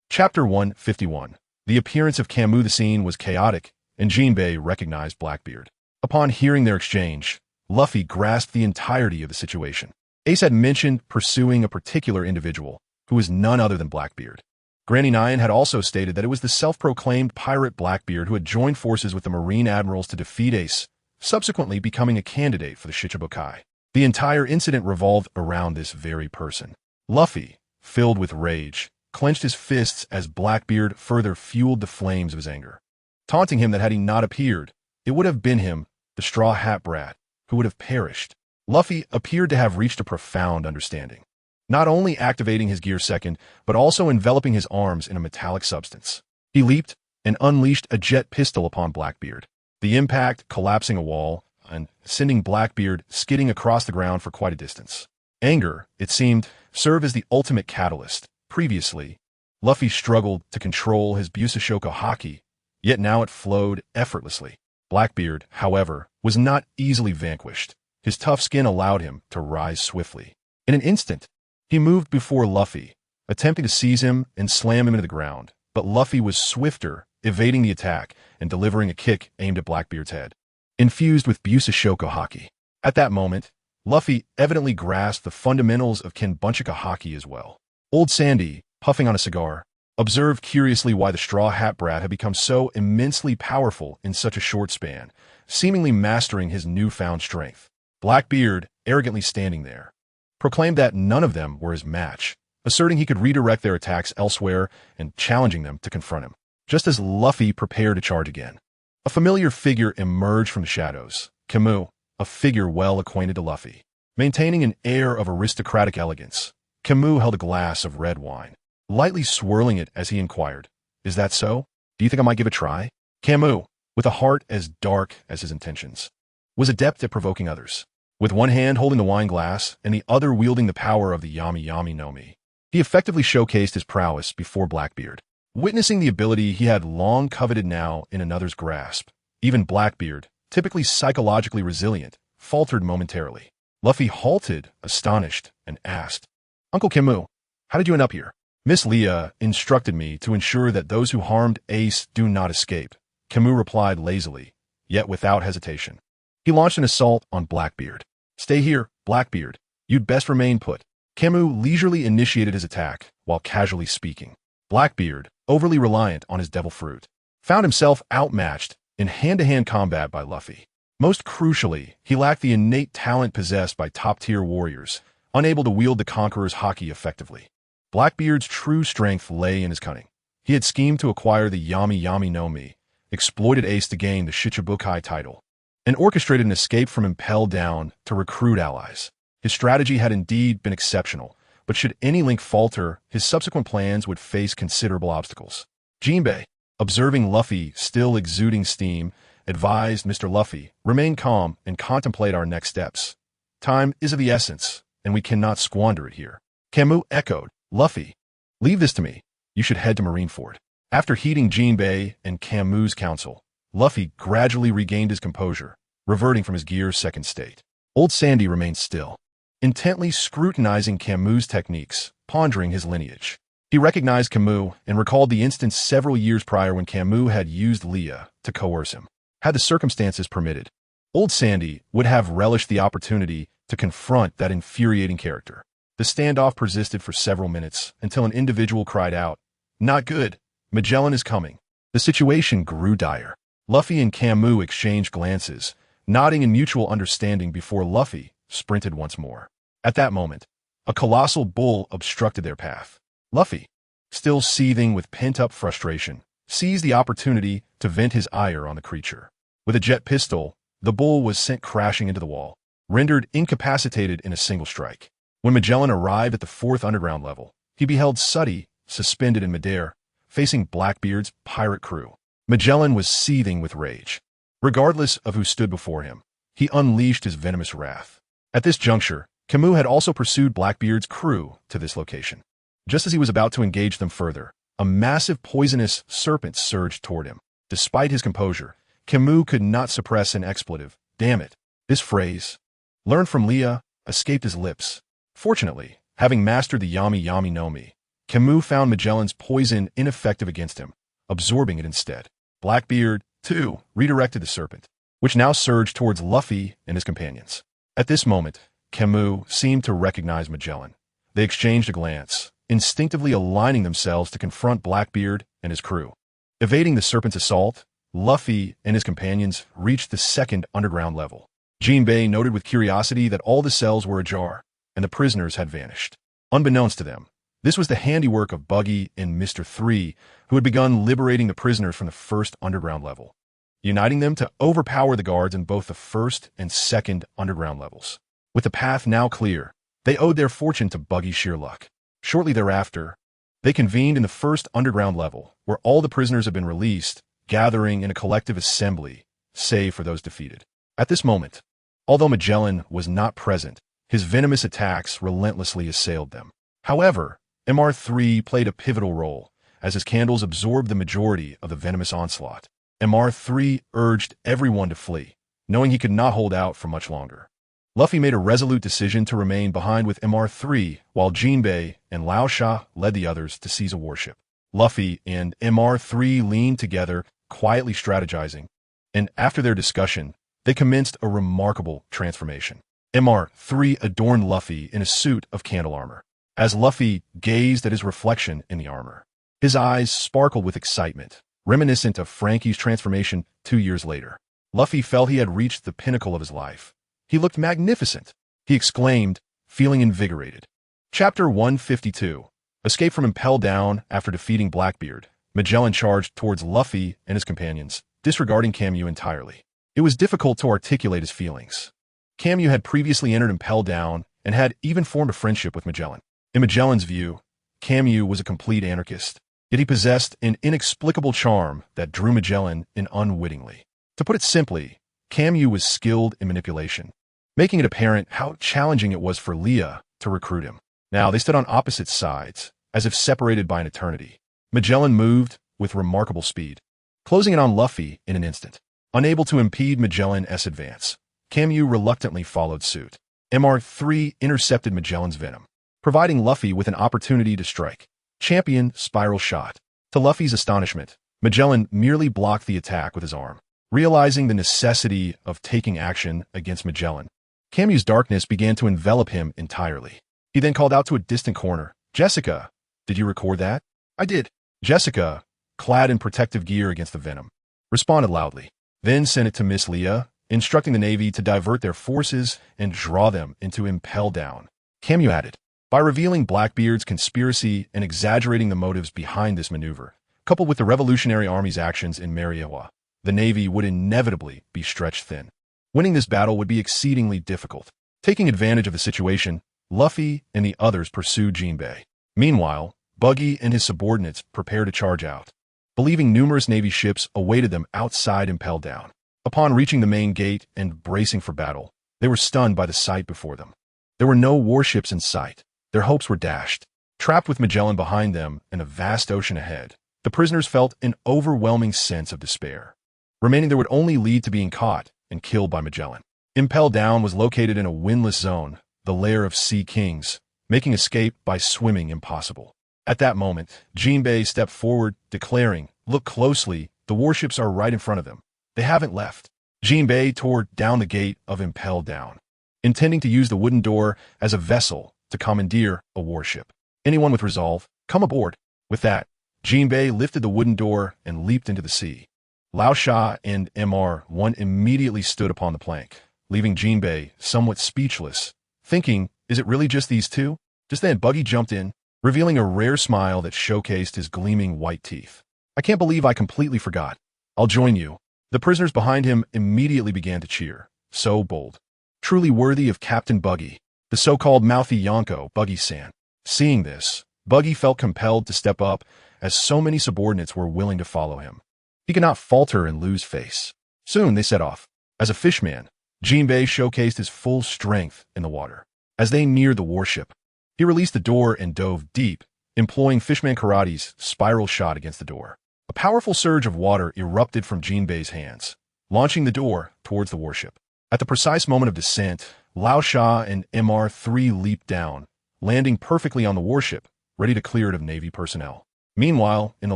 Chapter 151. The appearance of Camus. The scene was chaotic, and Jinbei recognized Blackbeard. Upon hearing their exchange, Luffy grasped the entirety of the situation. Ace had mentioned pursuing a particular individual, who was none other than Blackbeard. Granny Nyan had also stated that it was the self-proclaimed pirate Blackbeard who had joined forces with the Marine Admirals to defeat Ace, subsequently becoming a candidate for the Shichibukai. The entire incident revolved around this very person. Luffy, filled with rage, clenched his fists as Blackbeard further fueled the flames of his anger, taunting him that had he not appeared, it would have been him, the Straw Hat Brat, who would have perished. Luffy appeared to have reached a profound understanding, not only activating his gear second, but also enveloping his arms in a metallic substance. He leaped and unleashed a jet pistol upon Blackbeard, the impact collapsing a wall and sending Blackbeard skidding across the ground for quite a distance. Anger, it seemed, served as the ultimate catalyst. Previously, Luffy struggled to control his Busashoku haki, yet now it flowed effortlessly. Blackbeard, however, was not easily vanquished. His tough skin allowed him to rise swiftly. In an instant, he moved before Luffy, attempting to seize him and slam him into the ground, but Luffy was swifter, evading the attack and delivering a kick aimed at Blackbeard's head, infused with Busashoku haki. At that moment, Luffy evidently grasped the fundamentals of Kenbunchika haki as well. Old Sandy, puffing on a cigar, observed curiously why the Straw Hat Brat had become so immensely powerful in such a short span, seemingly mastering his newfound strength. Blackbeard, arrogantly standing there, proclaimed that none of them were his match, asserting he could redirect their attacks elsewhere and challenging them to confront him. Just as Luffy prepared to charge again, a familiar figure emerged from the shadows. Camus, a figure well acquainted to Luffy. Maintaining an air of aristocratic elegance, Camus held a glass of red wine, lightly swirling it as he inquired, "Is that so? Do you think I might give it a try?" Camus, with a heart as dark as his intentions, was adept at provoking others. With one hand holding the wine glass and the other wielding the power of the Yami Yami no Mi, he effectively showcased his prowess before Blackbeard. Witnessing the ability he had long coveted now in another's grasp, even Blackbeard, typically psychologically resilient, faltered momentarily. Luffy halted, astonished, and asked, "Uncle Camus, how did you end up here?" "Miss Leah instructed me to ensure that those who harmed Ace do not escape," Camus replied lazily, yet without hesitation. He launched an assault on Blackbeard. "Stay here, Blackbeard. You'd best remain put." Camus leisurely initiated his attack, while casually speaking. Blackbeard, overly reliant on his devil fruit, found himself outmatched in hand-to-hand combat by Luffy. Most crucially, he lacked the innate talent possessed by top-tier warriors, unable to wield the Conqueror's haki effectively. Blackbeard's true strength lay in his cunning. He had schemed to acquire the Yami Yami no Mi, exploited Ace to gain the Shichibukai title, and orchestrated an escape from Impel Down to recruit allies. His strategy had indeed been exceptional, but should any link falter, his subsequent plans would face considerable obstacles. Jinbei, Observing Luffy still exuding steam, advised Mr. Luffy, remain calm and contemplate our next steps. Time is of the essence, and we cannot squander it here. Camus echoed, Luffy, leave this to me. You should head to Marineford. After heeding Jinbei and Camus' counsel, Luffy gradually regained his composure, reverting from his gear's second state. Old Sandy remained still, intently scrutinizing Camus' techniques, pondering his lineage. He recognized Camus and recalled the instance several years prior when Camus had used Leah to coerce him. Had the circumstances permitted, Old Sandy would have relished the opportunity to confront that infuriating character. The standoff persisted for several minutes until an individual cried out, Not good. Magellan is coming. The situation grew dire. Luffy and Camus exchanged glances, nodding in mutual understanding before Luffy sprinted once more. At that moment, a colossal bull obstructed their path. Luffy, still seething with pent-up frustration, seized the opportunity to vent his ire on the creature. With a jet pistol, the bull was sent crashing into the wall, rendered incapacitated in a single strike. When Magellan arrived at the 4th underground level, he beheld Sooty suspended in midair, facing Blackbeard's pirate crew. Magellan was seething with rage. Regardless of who stood before him, he unleashed his venomous wrath. At this juncture, Camus had also pursued Blackbeard's crew to this location. Just as he was about to engage them further, a massive poisonous serpent surged toward him. Despite his composure, Camus could not suppress an expletive. Damn it. This phrase, learned from Leah, escaped his lips. Fortunately, having mastered the Yami Yami no Mi, Camus found Magellan's poison ineffective against him, absorbing it instead. Blackbeard, too, redirected the serpent, which now surged towards Luffy and his companions. At this moment, Camus seemed to recognize Magellan. They exchanged a glance, instinctively aligning themselves to confront Blackbeard and his crew. Evading the serpent's assault, Luffy and his companions reached the 2nd underground level. Jinbei noted with curiosity that all the cells were ajar, and the prisoners had vanished. Unbeknownst to them, this was the handiwork of Buggy and Mr. 3, who had begun liberating the prisoners from the 1st underground level, uniting them to overpower the guards in both the 1st and 2nd underground levels. With the path now clear, they owed their fortune to Buggy's sheer luck. Shortly thereafter, they convened in the 1st underground level, where all the prisoners had been released, gathering in a collective assembly, save for those defeated. At this moment, although Magellan was not present, his venomous attacks relentlessly assailed them. However, MR3 played a pivotal role, as his candles absorbed the majority of the venomous onslaught. MR3 urged everyone to flee, knowing he could not hold out for much longer. Luffy made a resolute decision to remain behind with MR3, while Jinbei and Lao Sha led the others to seize a warship. Luffy and MR3 leaned together, quietly strategizing, and after their discussion, they commenced a remarkable transformation. MR3 adorned Luffy in a suit of candle armor. As Luffy gazed at his reflection in the armor, his eyes sparkled with excitement, reminiscent of Frankie's transformation 2 years later. Luffy felt he had reached the pinnacle of his life. He looked magnificent, he exclaimed, feeling invigorated. Chapter 152. Escape from Impel Down. After defeating Blackbeard, Magellan charged towards Luffy and his companions, disregarding Camus entirely. It was difficult to articulate his feelings. Camus had previously entered Impel Down and had even formed a friendship with Magellan. In Magellan's view, Camus was a complete anarchist, yet he possessed an inexplicable charm that drew Magellan in unwittingly. To put it simply, Camus was skilled in manipulation, making it apparent how challenging it was for Leah to recruit him. Now they stood on opposite sides, as if separated by an eternity. Magellan moved with remarkable speed, closing in on Luffy in an instant. Unable to impede Magellan's advance, Camus reluctantly followed suit. MR3 intercepted Magellan's venom, providing Luffy with an opportunity to strike. Champion Spiral Shot. To Luffy's astonishment, Magellan merely blocked the attack with his arm. Realizing the necessity of taking action against Magellan, Camus's darkness began to envelop him entirely. He then called out to a distant corner, Jessica, did you record that? I did. Jessica, clad in protective gear against the venom, responded loudly, then sent it to Miss Leah, instructing the Navy to divert their forces and draw them into Impel Down. Camus added, by revealing Blackbeard's conspiracy and exaggerating the motives behind this maneuver, coupled with the Revolutionary Army's actions in Mariawa, the Navy would inevitably be stretched thin. Winning this battle would be exceedingly difficult. Taking advantage of the situation, Luffy and the others pursued Jinbei. Meanwhile, Buggy and his subordinates prepared to charge out. believing numerous Navy ships awaited them outside Impel Down. Upon reaching the main gate and bracing for battle, they were stunned by the sight before them. There were no warships in sight. Their hopes were dashed. Trapped with Magellan behind them and a vast ocean ahead, the prisoners felt an overwhelming sense of despair. Remaining there would only lead to being caught and killed by Magellan. Impel Down was located in a windless zone, the lair of sea kings, making escape by swimming impossible. At that moment, Jinbei stepped forward, declaring, "Look closely, the warships are right in front of them. They haven't left." Jinbei tore down the gate of Impel Down, intending to use the wooden door as a vessel to commandeer a warship. "Anyone with resolve, come aboard." With that, Jinbei lifted the wooden door and leaped into the sea. Lao Sha and MR1 immediately stood upon the plank, leaving Jinbei somewhat speechless, thinking, is it really just these two? Just then Buggy jumped in, revealing a rare smile that showcased his gleaming white teeth. "I can't believe I completely forgot. I'll join you." The prisoners behind him immediately began to cheer. So bold. Truly worthy of Captain Buggy, the so-called mouthy Yonko, Buggy-san. Seeing this, Buggy felt compelled to step up, as so many subordinates were willing to follow him. He could not falter and lose face. Soon they set off. As a fishman, Jinbei showcased his full strength in the water. As they neared the warship, he released the door and dove deep, employing Fishman Karate's spiral shot against the door. A powerful surge of water erupted from Jinbei's hands, launching the door towards the warship. At the precise moment of descent, Lao Sha and MR3 leaped down, landing perfectly on the warship, ready to clear it of Navy personnel. Meanwhile, in the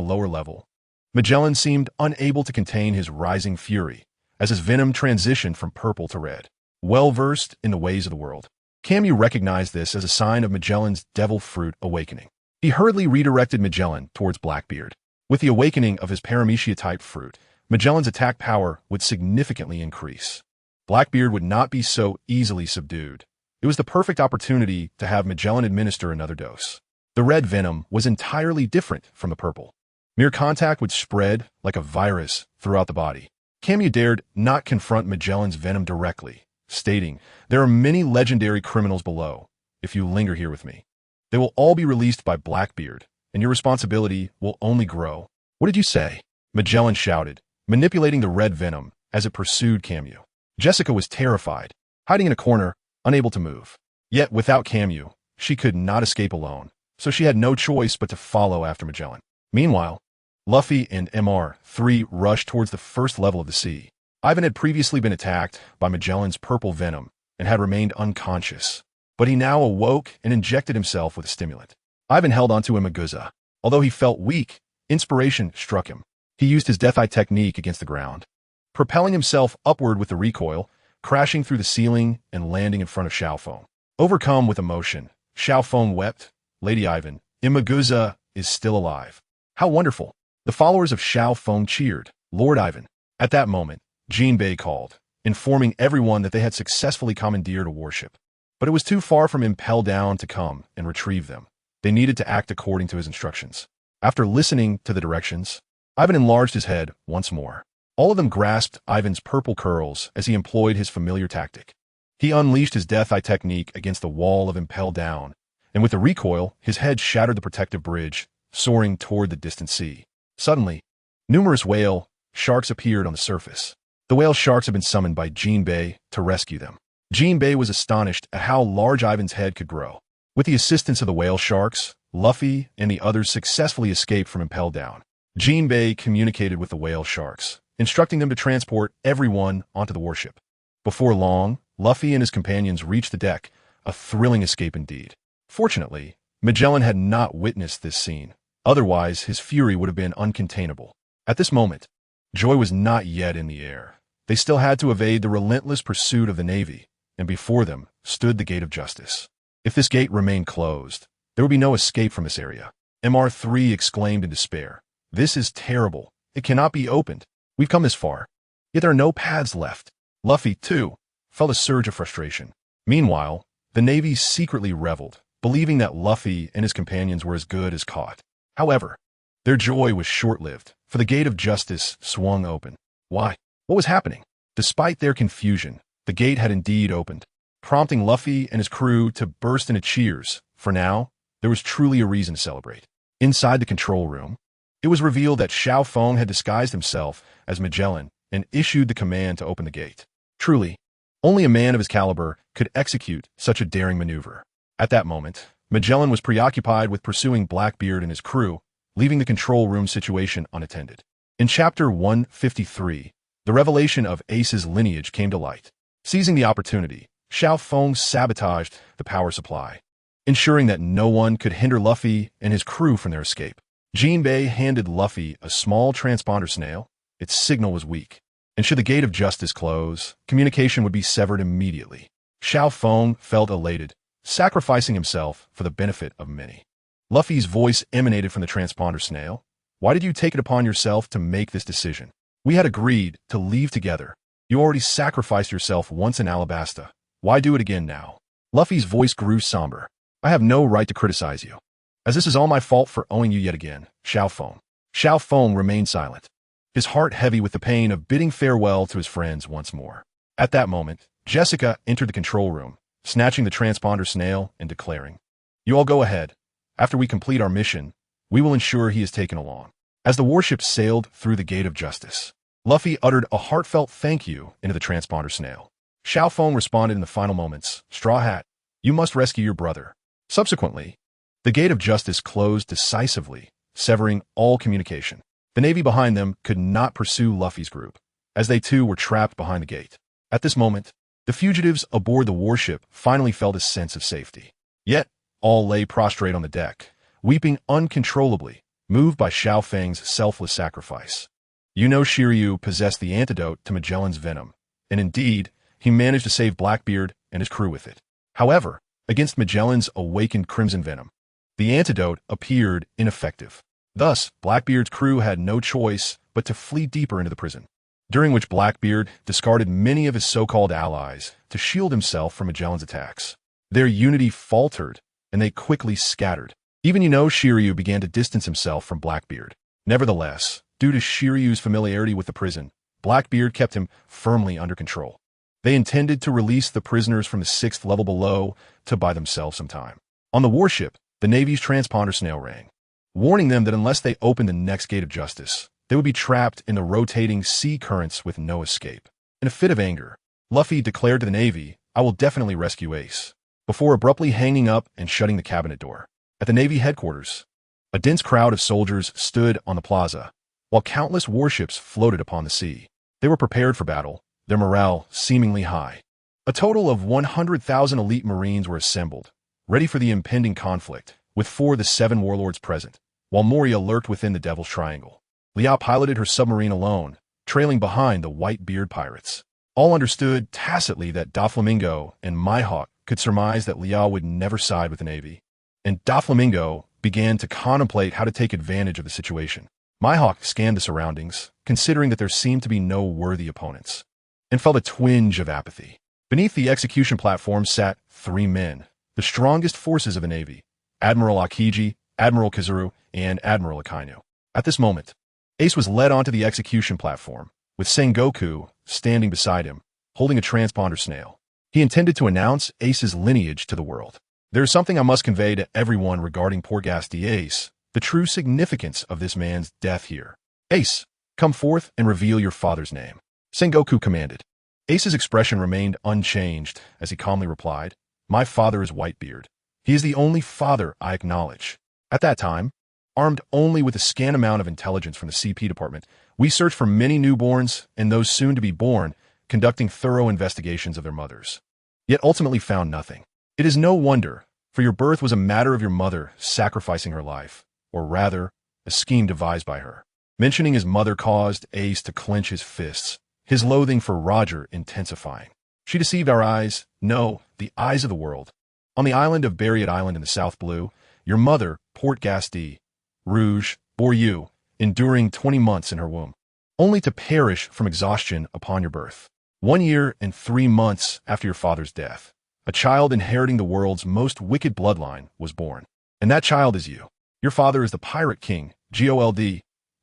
lower level, Magellan seemed unable to contain his rising fury, as his venom transitioned from purple to red. Well-versed in the ways of the world, Camus recognized this as a sign of Magellan's devil fruit awakening. He hurriedly redirected Magellan towards Blackbeard. With the awakening of his Paramecia-type fruit, Magellan's attack power would significantly increase. Blackbeard would not be so easily subdued. It was the perfect opportunity to have Magellan administer another dose. The red venom was entirely different from the purple. Mere contact would spread like a virus throughout the body. Camus dared not confront Magellan's venom directly, stating, "There are many legendary criminals below. If you linger here with me, they will all be released by Blackbeard, and your responsibility will only grow." "What did you say?" Magellan shouted, manipulating the red venom as it pursued Camus. Jessica was terrified, hiding in a corner, unable to move. Yet without Camus, she could not escape alone, so she had no choice but to follow after Magellan. Meanwhile, Luffy and MR3 rushed towards the first level of the sea. Ivan had previously been attacked by Magellan's purple venom and had remained unconscious, but he now awoke and injected himself with a stimulant. Ivan held onto Imaguza. Although he felt weak, inspiration struck him. He used his Death Eye technique against the ground, propelling himself upward with the recoil, crashing through the ceiling and landing in front of Xiaofeng. Overcome with emotion, Xiaofeng wept, "Lady Ivan, Imaguza is still alive." "How wonderful!" The followers of Xiaofeng cheered. "Lord Ivan." At that moment, Jinbei called, informing everyone that they had successfully commandeered a warship. But it was too far from Impel Down to come and retrieve them. They needed to act according to his instructions. After listening to the directions, Ivan enlarged his head once more. All of them grasped Ivan's purple curls as he employed his familiar tactic. He unleashed his Death Eye technique against the wall of Impel Down, and with the recoil, his head shattered the protective bridge, soaring toward the distant sea. Suddenly, numerous whale sharks appeared on the surface. The whale sharks had been summoned by Jinbei to rescue them. Jinbei was astonished at how large Ivan's head could grow. With the assistance of the whale sharks, Luffy and the others successfully escaped from Impel Down. Jinbei communicated with the whale sharks, instructing them to transport everyone onto the warship. Before long, Luffy and his companions reached the deck, a thrilling escape indeed. Fortunately, Magellan had not witnessed this scene. Otherwise, his fury would have been uncontainable. At this moment, joy was not yet in the air. They still had to evade the relentless pursuit of the Navy, and before them stood the Gate of Justice. If this gate remained closed, there would be no escape from this area. MR3 exclaimed in despair. "This is terrible. It cannot be opened. We've come this far, yet there are no paths left." Luffy, too, felt a surge of frustration. Meanwhile, the Navy secretly reveled, believing that Luffy and his companions were as good as caught. However, their joy was short-lived, for the Gate of Justice swung open. Why? What was happening? Despite their confusion, the gate had indeed opened, prompting Luffy and his crew to burst into cheers. For now, there was truly a reason to celebrate. Inside the control room, it was revealed that Xiao Feng had disguised himself as Magellan and issued the command to open the gate. Truly, only a man of his caliber could execute such a daring maneuver. At that moment, Magellan was preoccupied with pursuing Blackbeard and his crew, leaving the control room situation unattended. In Chapter 153, the revelation of Ace's lineage came to light. Seizing the opportunity, Xiao Feng sabotaged the power supply, ensuring that no one could hinder Luffy and his crew from their escape. Jinbei handed Luffy a small transponder snail. Its signal was weak, and should the gate of justice close, communication would be severed immediately. Xiao Feng felt elated, sacrificing himself for the benefit of many. Luffy's voice emanated from the transponder snail. Why did you take it upon yourself to make this decision? We had agreed to leave together. You already sacrificed yourself once in Alabasta. Why do it again now? Luffy's voice grew somber. I have no right to criticize you, as this is all my fault for owing you yet again, Xiao Feng. Xiao Feng remained silent, his heart heavy with the pain of bidding farewell to his friends once more. At that moment, Jessica entered the control room, snatching the transponder snail and declaring, "You all go ahead. After we complete our mission, we will ensure he is taken along." As the warship sailed through the gate of justice, Luffy uttered a heartfelt thank you into the transponder snail. Xiao Feng responded in the final moments, "Straw Hat, you must rescue your brother." Subsequently, the gate of justice closed decisively, severing all communication. The Navy behind them could not pursue Luffy's group, as they too were trapped behind the gate. At this moment, the fugitives aboard the warship finally felt a sense of safety. Yet, all lay prostrate on the deck, weeping uncontrollably, moved by Xiao Feng's selfless sacrifice. You know Shiryu possessed the antidote to Magellan's venom, and indeed, he managed to save Blackbeard and his crew with it. However, against Magellan's awakened crimson venom, the antidote appeared ineffective. Thus, Blackbeard's crew had no choice but to flee deeper into the prison, during which Blackbeard discarded many of his so-called allies to shield himself from Magellan's attacks. Their unity faltered, and they quickly scattered. Even Shiryu began to distance himself from Blackbeard. Nevertheless, due to Shiryu's familiarity with the prison, Blackbeard kept him firmly under control. They intended to release the prisoners from the 6th level below to buy themselves some time. On the warship, the Navy's transponder snail rang, warning them that unless they opened the next gate of justice, they would be trapped in the rotating sea currents with no escape. In a fit of anger, Luffy declared to the Navy, "I will definitely rescue Ace," before abruptly hanging up and shutting the cabinet door. At the Navy headquarters, a dense crowd of soldiers stood on the plaza, while countless warships floated upon the sea. They were prepared for battle, their morale seemingly high. A total of 100,000 elite Marines were assembled, ready for the impending conflict, with 4 of the 7 warlords present, while Moria lurked within the Devil's Triangle. Liao piloted her submarine alone, trailing behind the White-Beard pirates. All understood tacitly that Doflamingo and Mihawk could surmise that Liao would never side with the Navy, and Doflamingo began to contemplate how to take advantage of the situation. Mihawk scanned the surroundings, considering that there seemed to be no worthy opponents, and felt a twinge of apathy. Beneath the execution platform sat 3 men, the strongest forces of the Navy, Admiral Akiji, Admiral Kizaru, and Admiral Akainu. At this moment, Ace was led onto the execution platform, with Sengoku standing beside him, holding a transponder snail. He intended to announce Ace's lineage to the world. There is something I must convey to everyone regarding poor Gasti Ace, the true significance of this man's death here. Ace, come forth and reveal your father's name, Sengoku commanded. Ace's expression remained unchanged as he calmly replied, "My father is Whitebeard. He is the only father I acknowledge." At that time, armed only with a scant amount of intelligence from the CP department, we searched for many newborns and those soon to be born, conducting thorough investigations of their mothers, yet ultimately found nothing. It is no wonder, for your birth was a matter of your mother sacrificing her life, or rather, a scheme devised by her. Mentioning his mother caused Ace to clench his fists, his loathing for Roger intensifying. She deceived our eyes, no, the eyes of the world. On the island of Buried Island in the South Blue, your mother, Port Gasti, Rouge, bore you, enduring 20 months in her womb, only to perish from exhaustion upon your birth. 1 year and 3 months after your father's death, a child inheriting the world's most wicked bloodline was born. And that child is you. Your father is the Pirate King, Gold,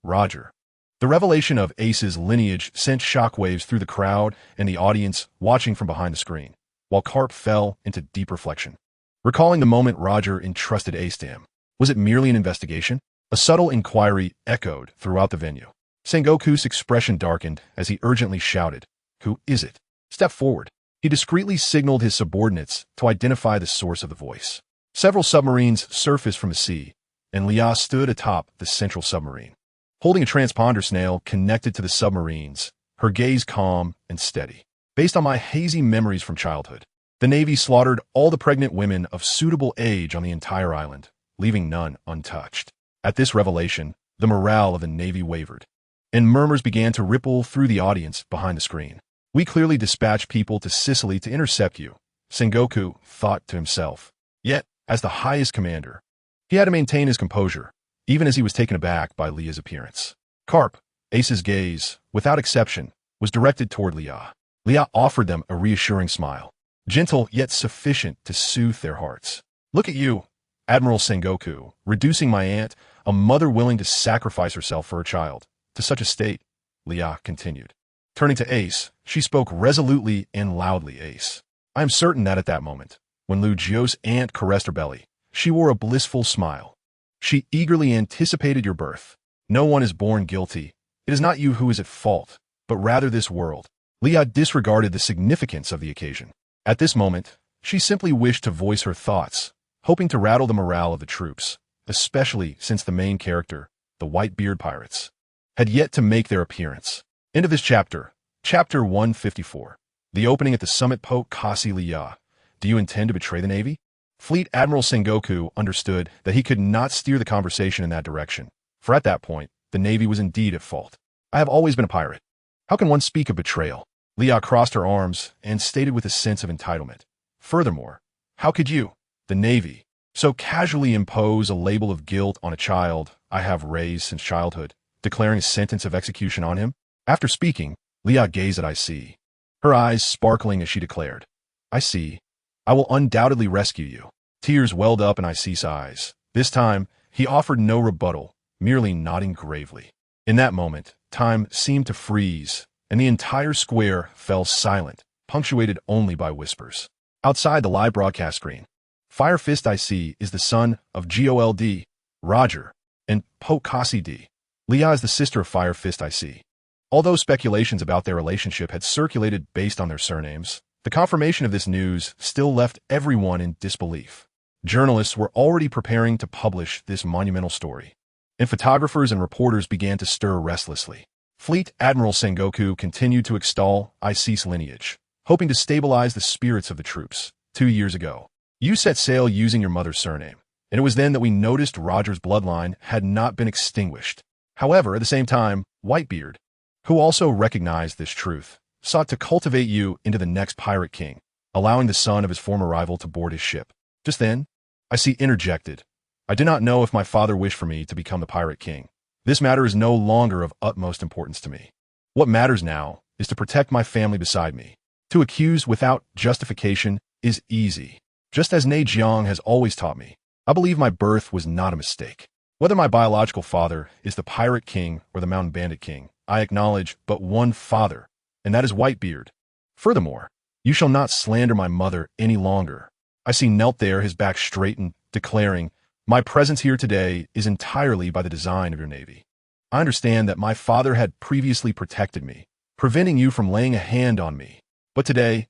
Roger. The revelation of Ace's lineage sent shockwaves through the crowd and the audience watching from behind the screen, while Carp fell into deep reflection. Recalling the moment Roger entrusted Ace to him, was it merely an investigation? A subtle inquiry echoed throughout the venue. Sengoku's expression darkened as he urgently shouted, "Who is it? Step forward." He discreetly signaled his subordinates to identify the source of the voice. Several submarines surfaced from the sea, and Lia stood atop the central submarine. Holding a transponder snail connected to the submarines, her gaze calm and steady. Based on my hazy memories from childhood, the Navy slaughtered all the pregnant women of suitable age on the entire island, leaving none untouched. At this revelation, the morale of the Navy wavered, and murmurs began to ripple through the audience behind the screen. "We clearly dispatched people to Sicily to intercept you," Sengoku thought to himself. Yet, as the highest commander, he had to maintain his composure, even as he was taken aback by Lia's appearance. Carp, Ace's gaze, without exception, was directed toward Lia. Lia offered them a reassuring smile, gentle yet sufficient to soothe their hearts. "Look at you, Admiral Sengoku, reducing my aunt, a mother willing to sacrifice herself for her child, to such a state," Lia continued. Turning to Ace, she spoke resolutely and loudly. "Ace, I am certain that at that moment, when Lu Jio's aunt caressed her belly, she wore a blissful smile. She eagerly anticipated your birth. No one is born guilty. It is not you who is at fault, but rather this world." Lia disregarded the significance of the occasion. At this moment, she simply wished to voice her thoughts, hoping to rattle the morale of the troops, especially since the main character, the Whitebeard pirates, had yet to make their appearance. End of this chapter. Chapter 154. The opening at the summit. Poke Kasi Lia. Do you intend to betray the Navy? Fleet Admiral Sengoku understood that he could not steer the conversation in that direction, for at that point, the Navy was indeed at fault. "I have always been a pirate. How can one speak of betrayal?" Lia crossed her arms and stated with a sense of entitlement. "Furthermore, how could you, the Navy, so casually impose a label of guilt on a child I have raised since childhood, declaring a sentence of execution on him?" After speaking, Lia gazed at IC, her eyes sparkling as she declared, "I see. I will undoubtedly rescue you." Tears welled up in IC's eyes. This time, he offered no rebuttal, merely nodding gravely. In that moment, time seemed to freeze, and the entire square fell silent, punctuated only by whispers. Outside the live broadcast screen, Fire Fist IC is the son of GOLD, Roger, and Pokasi D. Lia is the sister of Fire Fist IC. Although speculations about their relationship had circulated based on their surnames, the confirmation of this news still left everyone in disbelief. Journalists were already preparing to publish this monumental story, and photographers and reporters began to stir restlessly. Fleet Admiral Sengoku continued to extol IC's lineage, hoping to stabilize the spirits of the troops. 2 years ago, you set sail using your mother's surname, and it was then that we noticed Roger's bloodline had not been extinguished. However, at the same time, Whitebeard, who also recognized this truth, sought to cultivate you into the next pirate king, allowing the son of his former rival to board his ship. Just then, IC interjected, "I did not know if my father wished for me to become the pirate king. This matter is no longer of utmost importance to me. What matters now is to protect my family beside me. To accuse without justification is easy. Just as Ne Jiang has always taught me, I believe my birth was not a mistake. Whether my biological father is the pirate king or the mountain bandit king, I acknowledge but one father, and that is Whitebeard. Furthermore, you shall not slander my mother any longer." IC knelt there, his back straightened, declaring, "My presence here today is entirely by the design of your Navy. I understand that my father had previously protected me, preventing you from laying a hand on me. But today,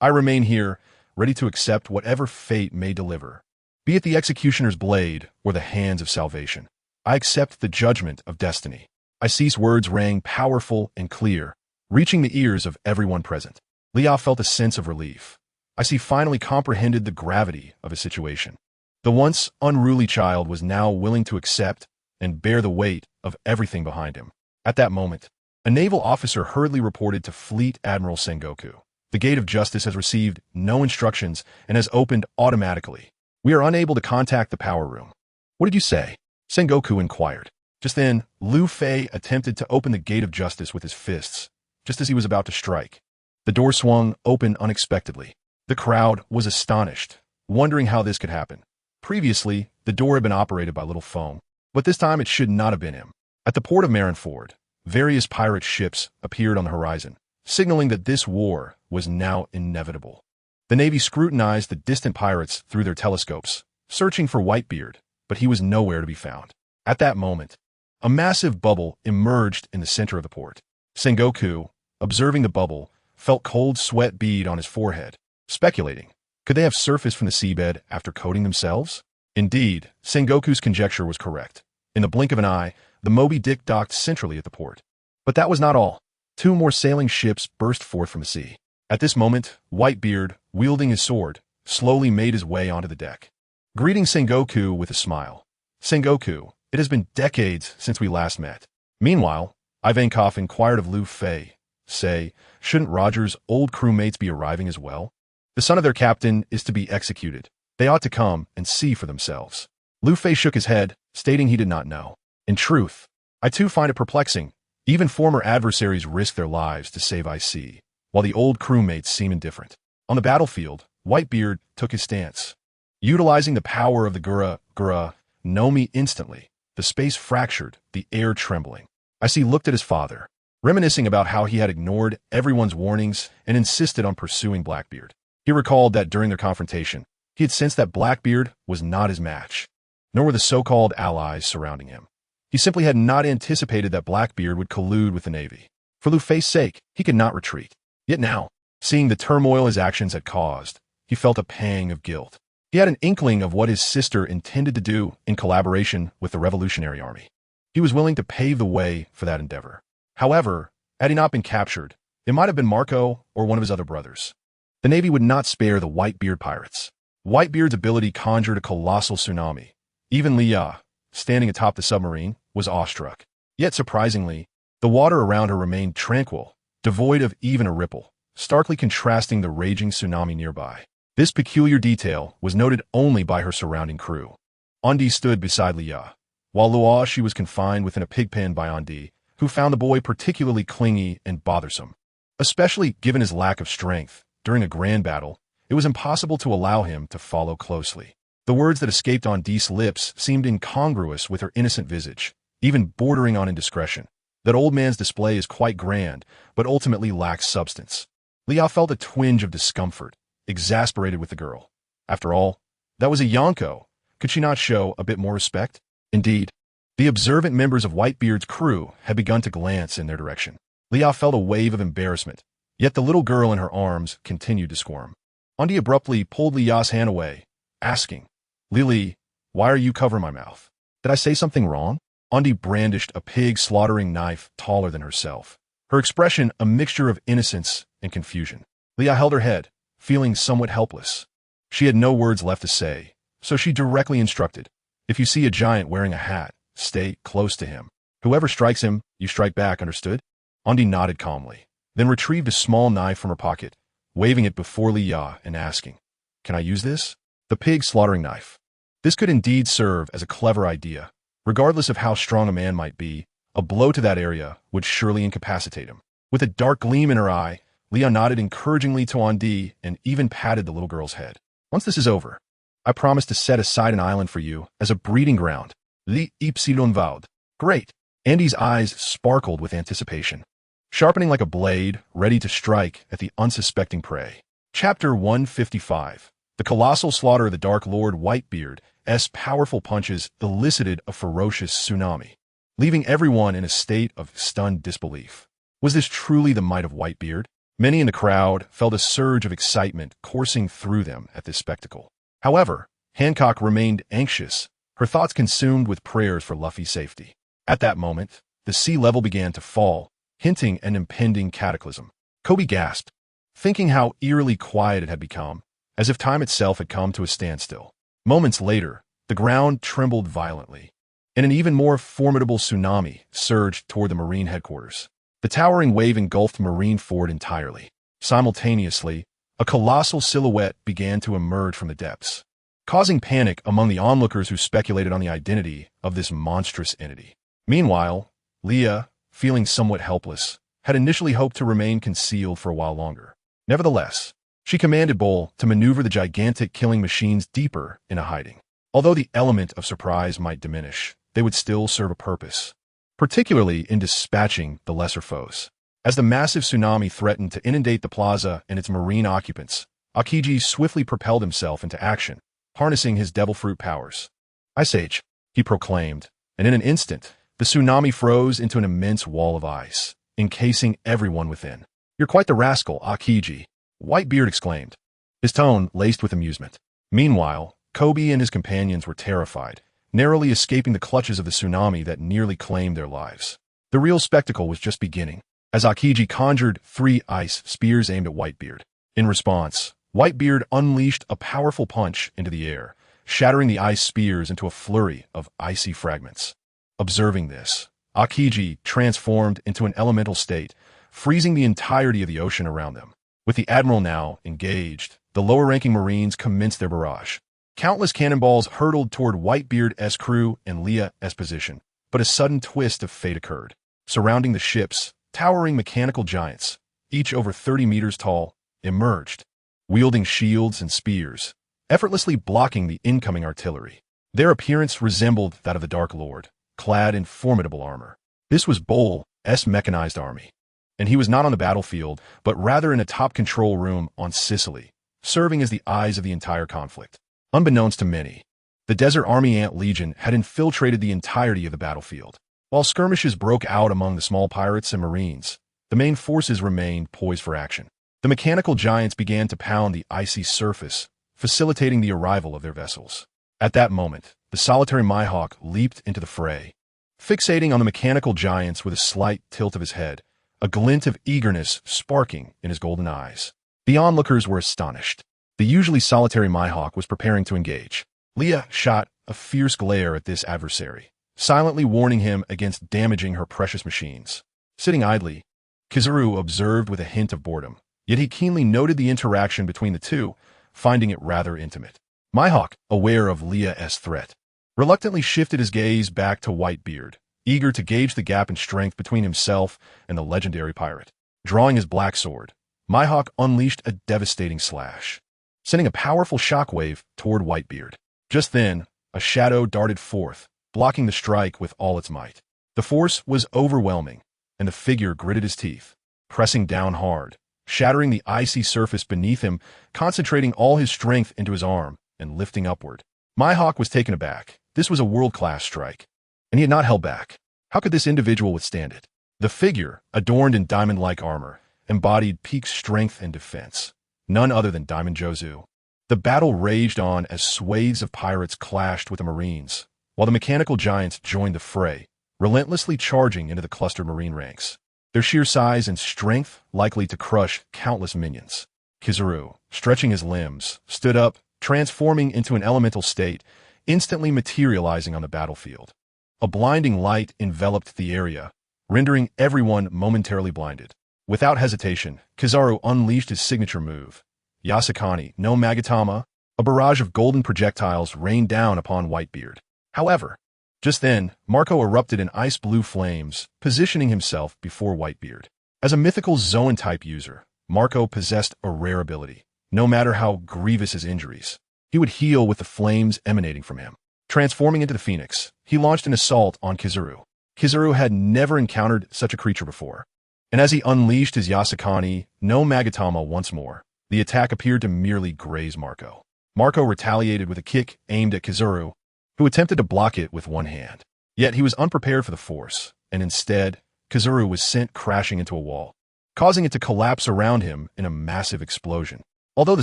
I remain here, ready to accept whatever fate may deliver, be it the executioner's blade or the hands of salvation. I accept the judgment of destiny." IC's words rang powerful and clear, reaching the ears of everyone present. Lia felt a sense of relief. IC finally comprehended the gravity of his situation. The once unruly child was now willing to accept and bear the weight of everything behind him. At that moment, a naval officer hurriedly reported to Fleet Admiral Sengoku, "The Gate of Justice has received no instructions and has opened automatically. We are unable to contact the power room." "What did you say?" Sengoku inquired. Just then, Lu Fei attempted to open the Gate of Justice with his fists, just as he was about to strike. The door swung open unexpectedly. The crowd was astonished, wondering how this could happen. Previously, the door had been operated by Little Foam, but this time it should not have been him. At the port of Marineford, various pirate ships appeared on the horizon, signaling that this war was now inevitable. The Navy scrutinized the distant pirates through their telescopes, searching for Whitebeard, but he was nowhere to be found. At that moment, a massive bubble emerged in the center of the port. Sengoku, observing the bubble, felt cold sweat bead on his forehead, speculating, could they have surfaced from the seabed after coating themselves? Indeed, Sengoku's conjecture was correct. In the blink of an eye, the Moby Dick docked centrally at the port. But that was not all. 2 more sailing ships burst forth from the sea. At this moment, Whitebeard, wielding his sword, slowly made his way onto the deck, greeting Sengoku with a smile. Sengoku, it has been decades since we last met. Meanwhile, Ivankov inquired of Lu Fei, say, shouldn't Roger's old crewmates be arriving as well? The son of their captain is to be executed. They ought to come and see for themselves. Lu Fei shook his head, stating he did not know. In truth, I too find it perplexing. Even former adversaries risk their lives to save IC, while the old crewmates seem indifferent. On the battlefield, Whitebeard took his stance. Utilizing the power of the Gura, Nomi instantly, the space fractured, the air trembling. IC looked at his father, reminiscing about how he had ignored everyone's warnings and insisted on pursuing Blackbeard. He recalled that during their confrontation, he had sensed that Blackbeard was not his match, nor were the so-called allies surrounding him. He simply had not anticipated that Blackbeard would collude with the Navy. For Lu Fei's sake, he could not retreat. Yet now, seeing the turmoil his actions had caused, he felt a pang of guilt. He had an inkling of what his sister intended to do in collaboration with the Revolutionary Army. He was willing to pave the way for that endeavor. However, had he not been captured, it might have been Marco or one of his other brothers. The Navy would not spare the Whitebeard pirates. Whitebeard's ability conjured a colossal tsunami. Even Leah, standing atop the submarine, was awestruck. Yet surprisingly, the water around her remained tranquil, devoid of even a ripple, starkly contrasting the raging tsunami nearby. This peculiar detail was noted only by her surrounding crew. Andi stood beside Leah, while Luashi was confined within a pigpen by Andi, who found the boy particularly clingy and bothersome. Especially given his lack of strength, during a grand battle, it was impossible to allow him to follow closely. The words that escaped Andi's lips seemed incongruous with her innocent visage, even bordering on indiscretion. That old man's display is quite grand, but ultimately lacks substance. Leah felt a twinge of discomfort, exasperated with the girl. After all, that was a Yonko. Could she not show a bit more respect? Indeed, the observant members of Whitebeard's crew had begun to glance in their direction. Leah felt a wave of embarrassment, yet the little girl in her arms continued to squirm. Andi abruptly pulled Leah's hand away, asking, Lily, why are you covering my mouth? Did I say something wrong? Andi brandished a pig slaughtering knife taller than herself, her expression a mixture of innocence and confusion. Leah held her head, feeling somewhat helpless. She had no words left to say, so she directly instructed, if you see a giant wearing a hat, stay close to him. Whoever strikes him, you strike back, understood? Andi nodded calmly, then retrieved a small knife from her pocket, waving it before Leah and asking, can I use this? The pig slaughtering knife. This could indeed serve as a clever idea. Regardless of how strong a man might be, a blow to that area would surely incapacitate him. With a dark gleam in her eye, Leah nodded encouragingly to Andi and even patted the little girl's head. Once this is over, I promise to set aside an island for you as a breeding ground. Li Ipsilon Vaud. Great. Andi's eyes sparkled with anticipation, sharpening like a blade, ready to strike at the unsuspecting prey. Chapter 155. The colossal slaughter of the Dark Lord Whitebeard's powerful punches elicited a ferocious tsunami, leaving everyone in a state of stunned disbelief. Was this truly the might of Whitebeard? Many in the crowd felt a surge of excitement coursing through them at this spectacle. However, Hancock remained anxious, her thoughts consumed with prayers for Luffy's safety. At that moment, the sea level began to fall, hinting an impending cataclysm. Kobe gasped, thinking how eerily quiet it had become, as if time itself had come to a standstill. Moments later, the ground trembled violently, and an even more formidable tsunami surged toward the Marine headquarters. The towering wave engulfed Marineford entirely. Simultaneously, a colossal silhouette began to emerge from the depths, causing panic among the onlookers who speculated on the identity of this monstrous entity. Meanwhile, Leah, feeling somewhat helpless, had initially hoped to remain concealed for a while longer. Nevertheless, she commanded Bull to maneuver the gigantic killing machines deeper into hiding. Although the element of surprise might diminish, they would still serve a purpose, particularly in dispatching the lesser foes. As the massive tsunami threatened to inundate the plaza and its marine occupants, Akiji swiftly propelled himself into action, harnessing his devil fruit powers. Ice Age, he proclaimed, and in an instant, the tsunami froze into an immense wall of ice, encasing everyone within. "You're quite the rascal, Akiji," Whitebeard exclaimed, his tone laced with amusement. Meanwhile, Kobe and his companions were terrified, narrowly escaping the clutches of the tsunami that nearly claimed their lives. The real spectacle was just beginning, as Akiji conjured 3 ice spears aimed at Whitebeard. In response, Whitebeard unleashed a powerful punch into the air, shattering the ice spears into a flurry of icy fragments. Observing this, Akiji transformed into an elemental state, freezing the entirety of the ocean around them. With the Admiral now engaged, the lower-ranking Marines commenced their barrage. Countless cannonballs hurtled toward Whitebeard's crew and Leah's position, but a sudden twist of fate occurred. Surrounding the ships, towering mechanical giants, each over 30 meters tall, emerged, wielding shields and spears, effortlessly blocking the incoming artillery. Their appearance resembled that of the Dark Lord, clad in formidable armor. This was Bol's mechanized army, and he was not on the battlefield, but rather in a top control room on Sicily, serving as the eyes of the entire conflict. Unbeknownst to many, the Desert Army Ant Legion had infiltrated the entirety of the battlefield. While skirmishes broke out among the small pirates and Marines, the main forces remained poised for action. The mechanical giants began to pound the icy surface, facilitating the arrival of their vessels. At that moment, the solitary Mihawk leaped into the fray, fixating on the mechanical giants with a slight tilt of his head, a glint of eagerness sparking in his golden eyes. The onlookers were astonished. The usually solitary Mihawk was preparing to engage. Leah shot a fierce glare at this adversary, silently warning him against damaging her precious machines. Sitting idly, Kizaru observed with a hint of boredom, yet he keenly noted the interaction between the two, finding it rather intimate. Mihawk, aware of Leah's threat, reluctantly shifted his gaze back to Whitebeard, eager to gauge the gap in strength between himself and the legendary pirate. Drawing his black sword, Mihawk unleashed a devastating slash, sending a powerful shockwave toward Whitebeard. Just then, a shadow darted forth, blocking the strike with all its might. The force was overwhelming, and the figure gritted his teeth, pressing down hard, shattering the icy surface beneath him, concentrating all his strength into his arm and lifting upward. Mihawk was taken aback. This was a world-class strike, and he had not held back. How could this individual withstand it? The figure, adorned in diamond-like armor, embodied peak strength and defense, none other than Diamond Jozu. The battle raged on as swathes of pirates clashed with the Marines, while the mechanical giants joined the fray, relentlessly charging into the clustered Marine ranks, their sheer size and strength likely to crush countless minions. Kizaru, stretching his limbs, stood up, transforming into an elemental state, instantly materializing on the battlefield. A blinding light enveloped the area, rendering everyone momentarily blinded. Without hesitation, Kizaru unleashed his signature move, Yasakani no Magatama. A barrage of golden projectiles rained down upon Whitebeard. However, just then, Marco erupted in ice-blue flames, positioning himself before Whitebeard. As a mythical Zoan-type user, Marco possessed a rare ability. No matter how grievous his injuries, he would heal with the flames emanating from him. Transforming into the Phoenix, he launched an assault on Kizaru. Kizaru had never encountered such a creature before, and as he unleashed his Yasakani no Magatama once more, the attack appeared to merely graze Marco. Marco retaliated with a kick aimed at Kizaru, who attempted to block it with one hand. Yet he was unprepared for the force, and instead, Kizaru was sent crashing into a wall, causing it to collapse around him in a massive explosion. Although the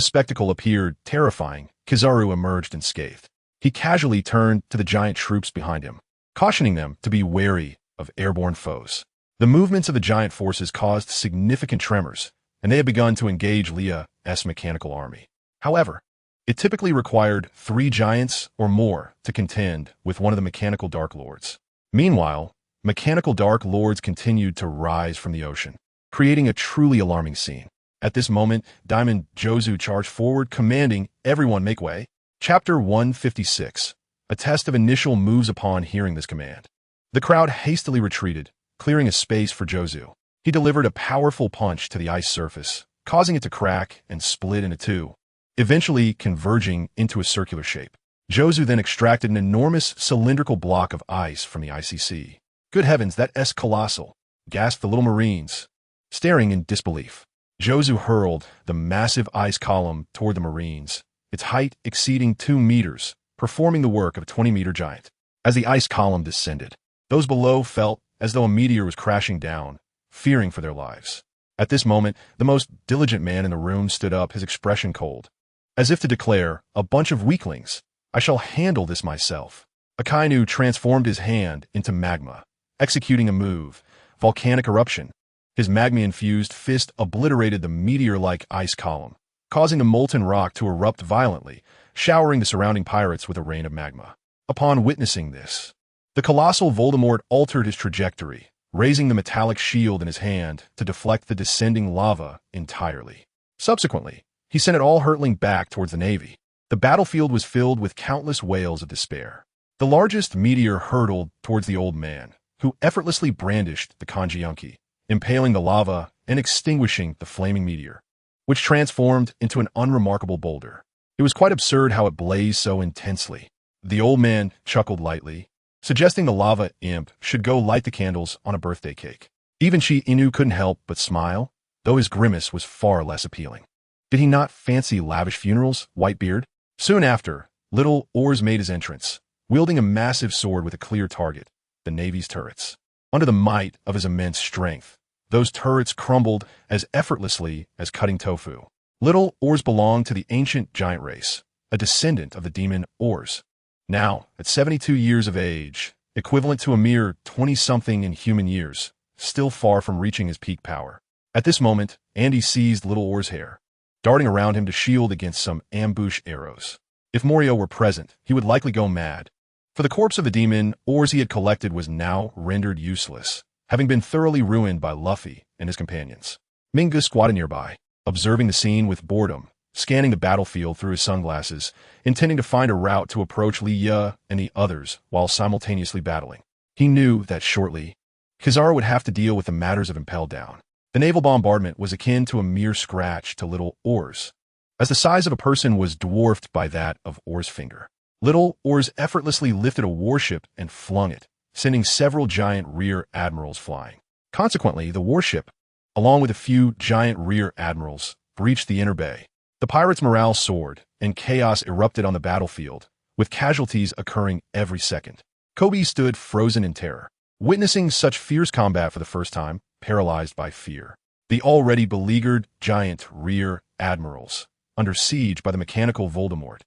spectacle appeared terrifying, Kizaru emerged unscathed. He casually turned to the giant troops behind him, cautioning them to be wary of airborne foes. The movements of the giant forces caused significant tremors, and they had begun to engage Leah's mechanical army. However, it typically required 3 giants or more to contend with one of the mechanical Dark Lords. Meanwhile, mechanical Dark Lords continued to rise from the ocean, creating a truly alarming scene. At this moment, Diamond Jozu charged forward, commanding everyone make way. Chapter 156, a test of initial moves upon hearing this command. The crowd hastily retreated, clearing a space for Jozu. He delivered a powerful punch to the ice surface, causing it to crack and split into 2, eventually converging into a circular shape. Jozu then extracted an enormous cylindrical block of ice from the ICC. Good heavens, that's colossal, gasped the little Marines, staring in disbelief. Jozu hurled the massive ice column toward the Marines, its height exceeding 2 meters, performing the work of a 20-meter giant. As the ice column descended, those below felt as though a meteor was crashing down, fearing for their lives. At this moment, the most diligent man in the room stood up, his expression cold, as if to declare, "A bunch of weaklings. I shall handle this myself." Akainu transformed his hand into magma, executing a move, volcanic eruption. His magma-infused fist obliterated the meteor-like ice column, causing the molten rock to erupt violently, showering the surrounding pirates with a rain of magma. Upon witnessing this, the colossal Voldemort altered his trajectory, raising the metallic shield in his hand to deflect the descending lava entirely. Subsequently, he sent it all hurtling back towards the Navy. The battlefield was filled with countless wails of despair. The largest meteor hurtled towards the old man, who effortlessly brandished the Kanjiunki, impaling the lava and extinguishing the flaming meteor, which transformed into an unremarkable boulder. It was quite absurd how it blazed so intensely. The old man chuckled lightly, suggesting the lava imp should go light the candles on a birthday cake. Even Inu couldn't help but smile, though his grimace was far less appealing. Did he not fancy lavish funerals, Whitebeard? Soon after, Little Oars made his entrance, wielding a massive sword with a clear target, the Navy's turrets. Under the might of his immense strength, those turrets crumbled as effortlessly as cutting tofu. Little Oars belonged to the ancient giant race, a descendant of the demon Oars. Now, at 72 years of age, equivalent to a mere 20-something in human years, still far from reaching his peak power. At this moment, Andy seized Little Oars' hair, darting around him to shield against some ambush arrows. If Morio were present, he would likely go mad. For the corpse of the demon Oars he had collected was now rendered useless, having been thoroughly ruined by Luffy and his companions. Mingus squatted nearby, observing the scene with boredom, scanning the battlefield through his sunglasses, intending to find a route to approach Li Ye and the others while simultaneously battling. He knew that shortly, Kizaruin would have to deal with the matters of Impel Down. The naval bombardment was akin to a mere scratch to Little Oars, as the size of a person was dwarfed by that of Oars' finger. Little Oars effortlessly lifted a warship and flung it, sending several giant rear admirals flying. Consequently, the warship, along with a few giant rear admirals, breached the inner bay. The pirates' morale soared, and chaos erupted on the battlefield, with casualties occurring every second. Kobe stood frozen in terror, witnessing such fierce combat for the first time, paralyzed by fear. The already beleaguered giant rear admirals, under siege by the mechanical Voldemort,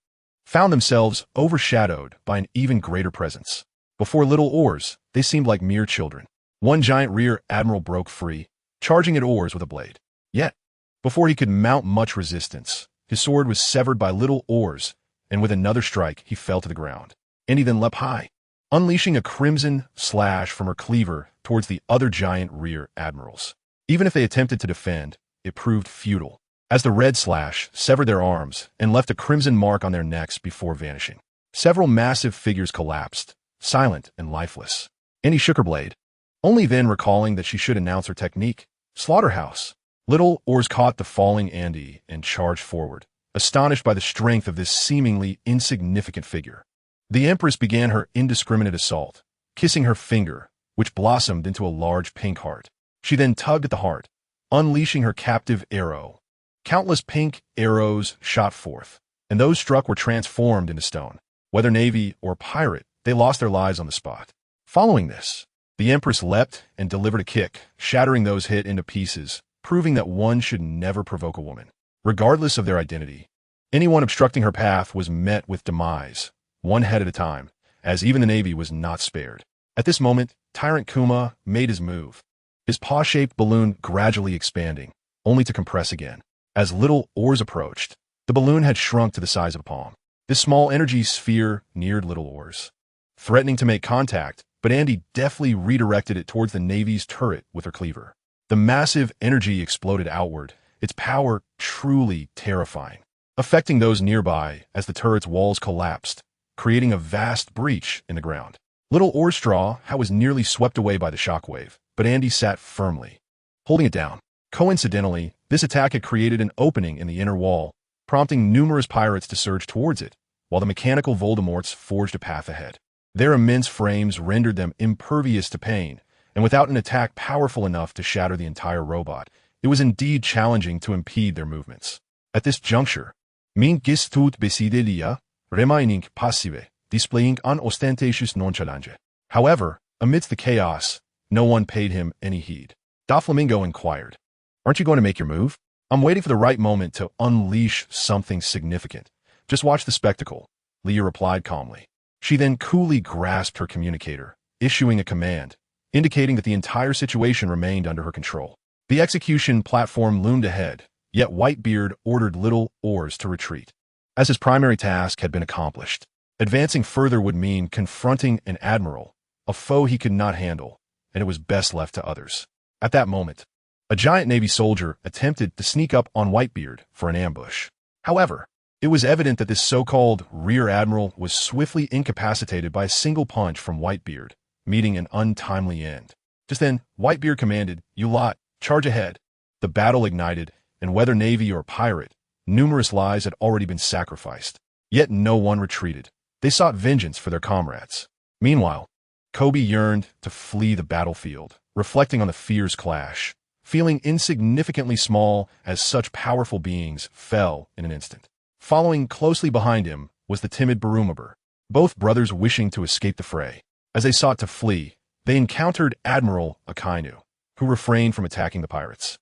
found themselves overshadowed by an even greater presence. Before Little Oars, they seemed like mere children. One giant rear admiral broke free, charging at Oars with a blade. Yet, before he could mount much resistance, his sword was severed by Little Oars, and with another strike he fell to the ground. Andy then leapt high, unleashing a crimson slash from her cleaver towards the other giant rear admirals. Even if they attempted to defend, it proved futile, as the red slash severed their arms and left a crimson mark on their necks before vanishing. Several massive figures collapsed, silent and lifeless. Andy shook her blade, only then recalling that she should announce her technique. Slaughterhouse. Little Oars caught the falling Andy and charged forward, astonished by the strength of this seemingly insignificant figure. The Empress began her indiscriminate assault, kissing her finger, which blossomed into a large pink heart. She then tugged at the heart, unleashing her captive arrow. Countless pink arrows shot forth, and those struck were transformed into stone. Whether Navy or pirate, they lost their lives on the spot. Following this, the Empress leapt and delivered a kick, shattering those hit into pieces, proving that one should never provoke a woman, regardless of their identity. Anyone obstructing her path was met with demise, one head at a time, as even the Navy was not spared. At this moment, Tyrant Kuma made his move, his paw-shaped balloon gradually expanding, only to compress again. As Little Oars approached, the balloon had shrunk to the size of a palm. This small energy sphere neared Little Oars, threatening to make contact, but Andy deftly redirected it towards the Navy's turret with her cleaver. The massive energy exploded outward, its power truly terrifying, affecting those nearby as the turret's walls collapsed, creating a vast breach in the ground. Little Oars' straw was nearly swept away by the shockwave, but Andy sat firmly, holding it down. Coincidentally, this attack had created an opening in the inner wall, prompting numerous pirates to surge towards it, while the mechanical Voldemorts forged a path ahead. Their immense frames rendered them impervious to pain, and without an attack powerful enough to shatter the entire robot, it was indeed challenging to impede their movements. At this juncture, Min gis tut besidelia, remaining passive, displaying an ostentatious nonchalance. However, amidst the chaos, no one paid him any heed. Doflamingo inquired, "Aren't you going to make your move?" "I'm waiting for the right moment to unleash something significant. Just watch the spectacle," Leah replied calmly. She then coolly grasped her communicator, issuing a command, indicating that the entire situation remained under her control. The execution platform loomed ahead, yet Whitebeard ordered little oars to retreat, as his primary task had been accomplished. Advancing further would mean confronting an admiral, a foe he could not handle, and it was best left to others. At that moment, a giant Navy soldier attempted to sneak up on Whitebeard for an ambush. However, it was evident that this so-called rear admiral was swiftly incapacitated by a single punch from Whitebeard, meeting an untimely end. Just then, Whitebeard commanded, "You lot, charge ahead." The battle ignited, and whether Navy or pirate, numerous lives had already been sacrificed. Yet no one retreated. They sought vengeance for their comrades. Meanwhile, Kobe yearned to flee the battlefield, reflecting on the fierce clash, feeling insignificantly small as such powerful beings fell in an instant. Following closely behind him was the timid Barumaber, both brothers wishing to escape the fray. As they sought to flee, they encountered Admiral Akainu, who refrained from attacking the pirates,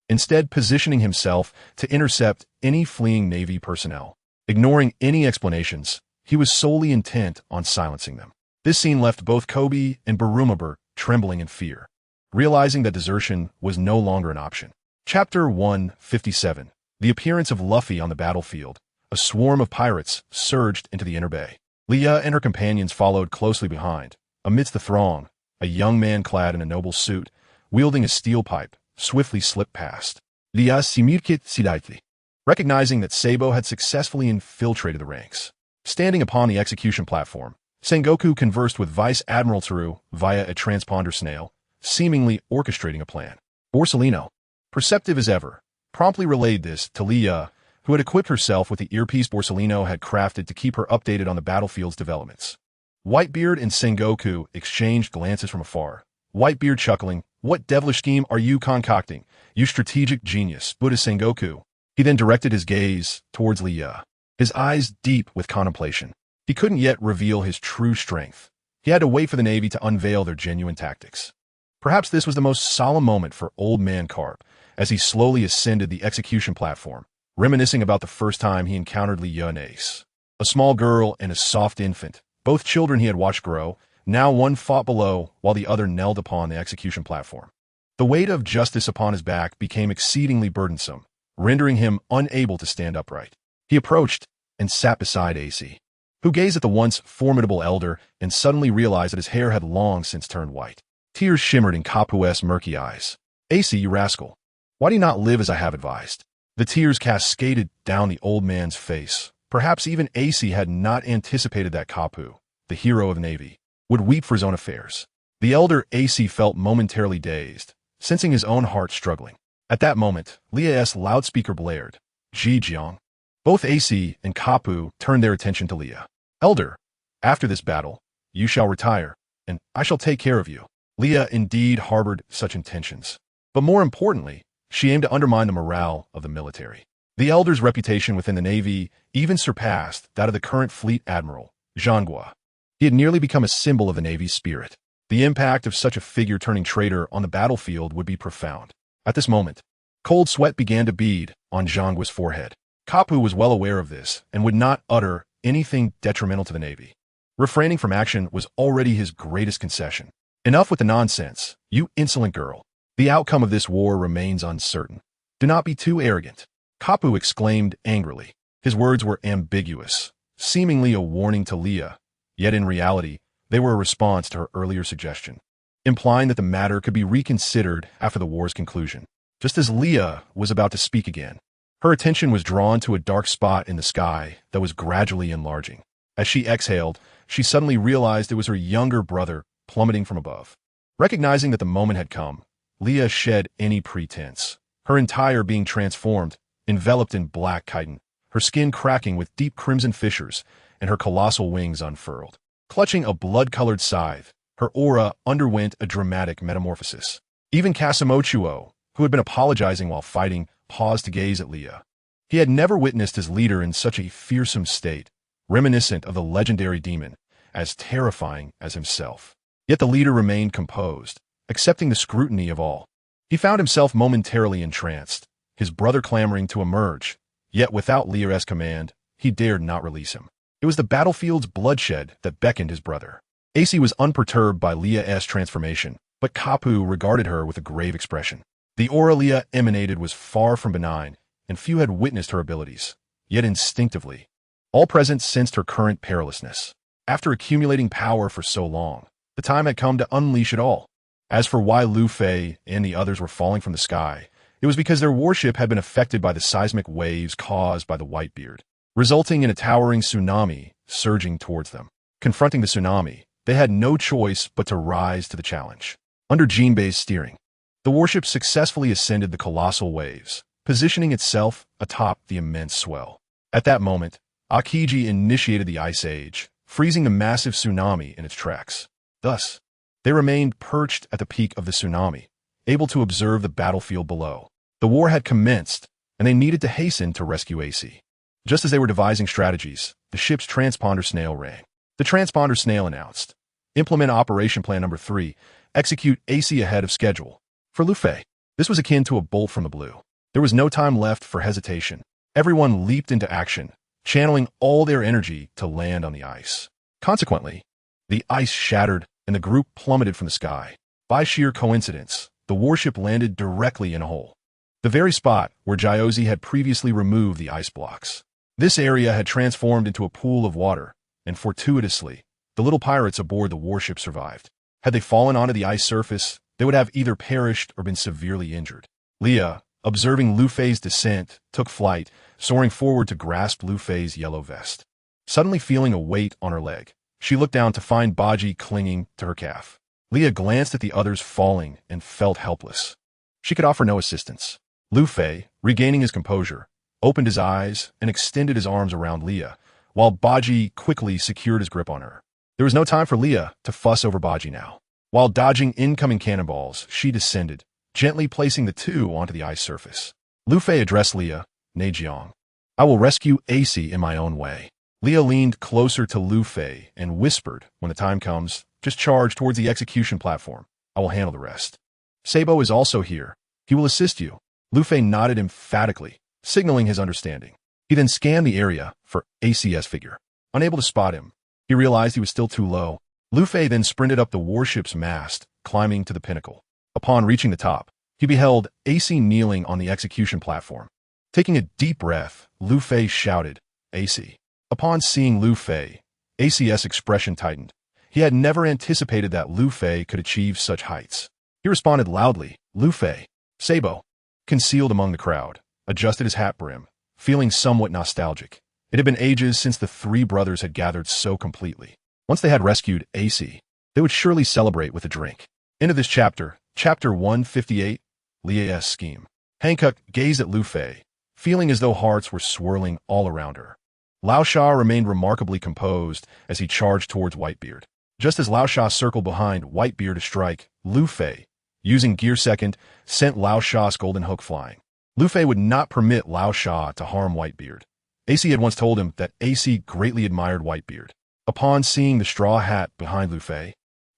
instead positioning himself to intercept any fleeing Navy personnel. Ignoring any explanations, he was solely intent on silencing them. This scene left both Kobe and Barumaber trembling in fear, realizing that desertion was no longer an option. Chapter 157. The appearance of Luffy on the battlefield. A swarm of pirates surged into the inner bay. Leah and her companions followed closely behind. Amidst the throng, a young man clad in a noble suit, wielding a steel pipe, swiftly slipped past. Leah simirkit sidaitli, recognizing that Sabo had successfully infiltrated the ranks. Standing upon the execution platform, Sengoku conversed with Vice Admiral Teru via a transponder snail, seemingly orchestrating a plan. Borsalino, perceptive as ever, promptly relayed this to Leah, who had equipped herself with the earpiece Borsalino had crafted to keep her updated on the battlefield's developments. Whitebeard and Sengoku exchanged glances from afar, Whitebeard chuckling, "What devilish scheme are you concocting, you strategic genius, Buddha Sengoku?" He then directed his gaze towards Leah, his eyes deep with contemplation. He couldn't yet reveal his true strength. He had to wait for the Navy to unveil their genuine tactics. Perhaps this was the most solemn moment for Old Man Carp, as he slowly ascended the execution platform, reminiscing about the first time he encountered Leah and Ace. A small girl and a soft infant, both children he had watched grow, now one fought below while the other knelt upon the execution platform. The weight of justice upon his back became exceedingly burdensome, rendering him unable to stand upright. He approached and sat beside AC, who gazed at the once formidable elder and suddenly realized that his hair had long since turned white. Tears shimmered in Kapu's murky eyes. "AC, you rascal. Why do you not live as I have advised?" The tears cascaded down the old man's face. Perhaps even AC had not anticipated that Kapu, the hero of the Navy, would weep for his own affairs. The elder AC felt momentarily dazed, sensing his own heart struggling. At that moment, Leah's loudspeaker blared, "Ji Jiang." Both AC and Kapu turned their attention to Leah. "Elder, after this battle, you shall retire, and I shall take care of you." Leah indeed harbored such intentions. But more importantly, she aimed to undermine the morale of the military. The elder's reputation within the Navy even surpassed that of the current fleet admiral, Zhanghua. He had nearly become a symbol of the Navy's spirit. The impact of such a figure turning traitor on the battlefield would be profound. At this moment, cold sweat began to bead on Zhanghua's forehead. Kapu was well aware of this and would not utter anything detrimental to the Navy. Refraining from action was already his greatest concession. "Enough with the nonsense, you insolent girl. The outcome of this war remains uncertain. Do not be too arrogant," Kapu exclaimed angrily. His words were ambiguous, seemingly a warning to Leah, yet in reality, they were a response to her earlier suggestion, implying that the matter could be reconsidered after the war's conclusion. Just as Leah was about to speak again, her attention was drawn to a dark spot in the sky that was gradually enlarging. As she exhaled, she suddenly realized it was her younger brother plummeting from above. Recognizing that the moment had come, Leah shed any pretense, her entire being transformed, enveloped in black chitin, her skin cracking with deep crimson fissures, and her colossal wings unfurled. Clutching a blood-colored scythe, her aura underwent a dramatic metamorphosis. Even Kasimochuo, who had been apologizing while fighting, paused to gaze at Leah. He had never witnessed his leader in such a fearsome state, reminiscent of the legendary demon as terrifying as himself. Yet the leader remained composed, accepting the scrutiny of all. He found himself momentarily entranced, his brother clamoring to emerge, yet without Lia's command, he dared not release him. It was the battlefield's bloodshed that beckoned his brother. AC was unperturbed by Lia's transformation, but Kapu regarded her with a grave expression. The aura Lia emanated was far from benign, and few had witnessed her abilities. Yet instinctively, all present sensed her current perilousness. After accumulating power for so long, the time had come to unleash it all. As for why Lu Fei and the others were falling from the sky, it was because their warship had been affected by the seismic waves caused by the Whitebeard, resulting in a towering tsunami surging towards them. Confronting the tsunami, they had no choice but to rise to the challenge. Under Jinbei's steering, the warship successfully ascended the colossal waves, positioning itself atop the immense swell. At that moment, Akiji initiated the Ice Age, freezing the massive tsunami in its tracks. Thus, they remained perched at the peak of the tsunami, able to observe the battlefield below. The war had commenced, and they needed to hasten to rescue AC. Just as they were devising strategies, the ship's transponder snail rang. The transponder snail announced, "Implement Operation Plan Number 3, execute AC ahead of schedule." For Lu Fei, this was akin to a bolt from the blue. There was no time left for hesitation. Everyone leaped into action, channeling all their energy to land on the ice. Consequently, the ice shattered and the group plummeted from the sky. By sheer coincidence, the warship landed directly in a hole, the very spot where Gyozi had previously removed the ice blocks. This area had transformed into a pool of water, and fortuitously, the little pirates aboard the warship survived. Had they fallen onto the ice surface, they would have either perished or been severely injured. Lia, observing Lu Fei's descent, took flight, soaring forward to grasp Lu Fei's yellow vest. Suddenly feeling a weight on her leg, she looked down to find Baji clinging to her calf. Lia glanced at the others falling and felt helpless. She could offer no assistance. Lu Fei, regaining his composure, opened his eyes and extended his arms around Lia, while Baji quickly secured his grip on her. There was no time for Lia to fuss over Baji now. While dodging incoming cannonballs, she descended, gently placing the two onto the ice surface. Lu Fei addressed Lia, "Nejiang, I will rescue AC in my own way." Lia leaned closer to Lu Fei and whispered, "When the time comes, just charge towards the execution platform. I will handle the rest. Sabo is also here. He will assist you." Lu Fei nodded emphatically, signaling his understanding. He then scanned the area for AC's figure. Unable to spot him, he realized he was still too low. Lu Fei then sprinted up the warship's mast, climbing to the pinnacle. Upon reaching the top, he beheld AC kneeling on the execution platform. Taking a deep breath, Lu Fei shouted, "AC." Upon seeing Lu Fei, AC's expression tightened. He had never anticipated that Lu Fei could achieve such heights. He responded loudly, "Lu Fei." Sabo, concealed among the crowd, adjusted his hat brim, feeling somewhat nostalgic. It had been ages since the three brothers had gathered so completely. Once they had rescued AC, they would surely celebrate with a drink. End of this chapter, Chapter 158, Lia's Scheme. Hancock gazed at Lu Fei, feeling as though hearts were swirling all around her. Lao Sha remained remarkably composed as he charged towards Whitebeard. Just as Lao Sha circled behind Whitebeard to strike, Lu Fei, using gear second, sent Lao Sha's golden hook flying. Lu Fei would not permit Lao Sha to harm Whitebeard. AC had once told him that AC greatly admired Whitebeard. Upon seeing the straw hat behind Lu Fei,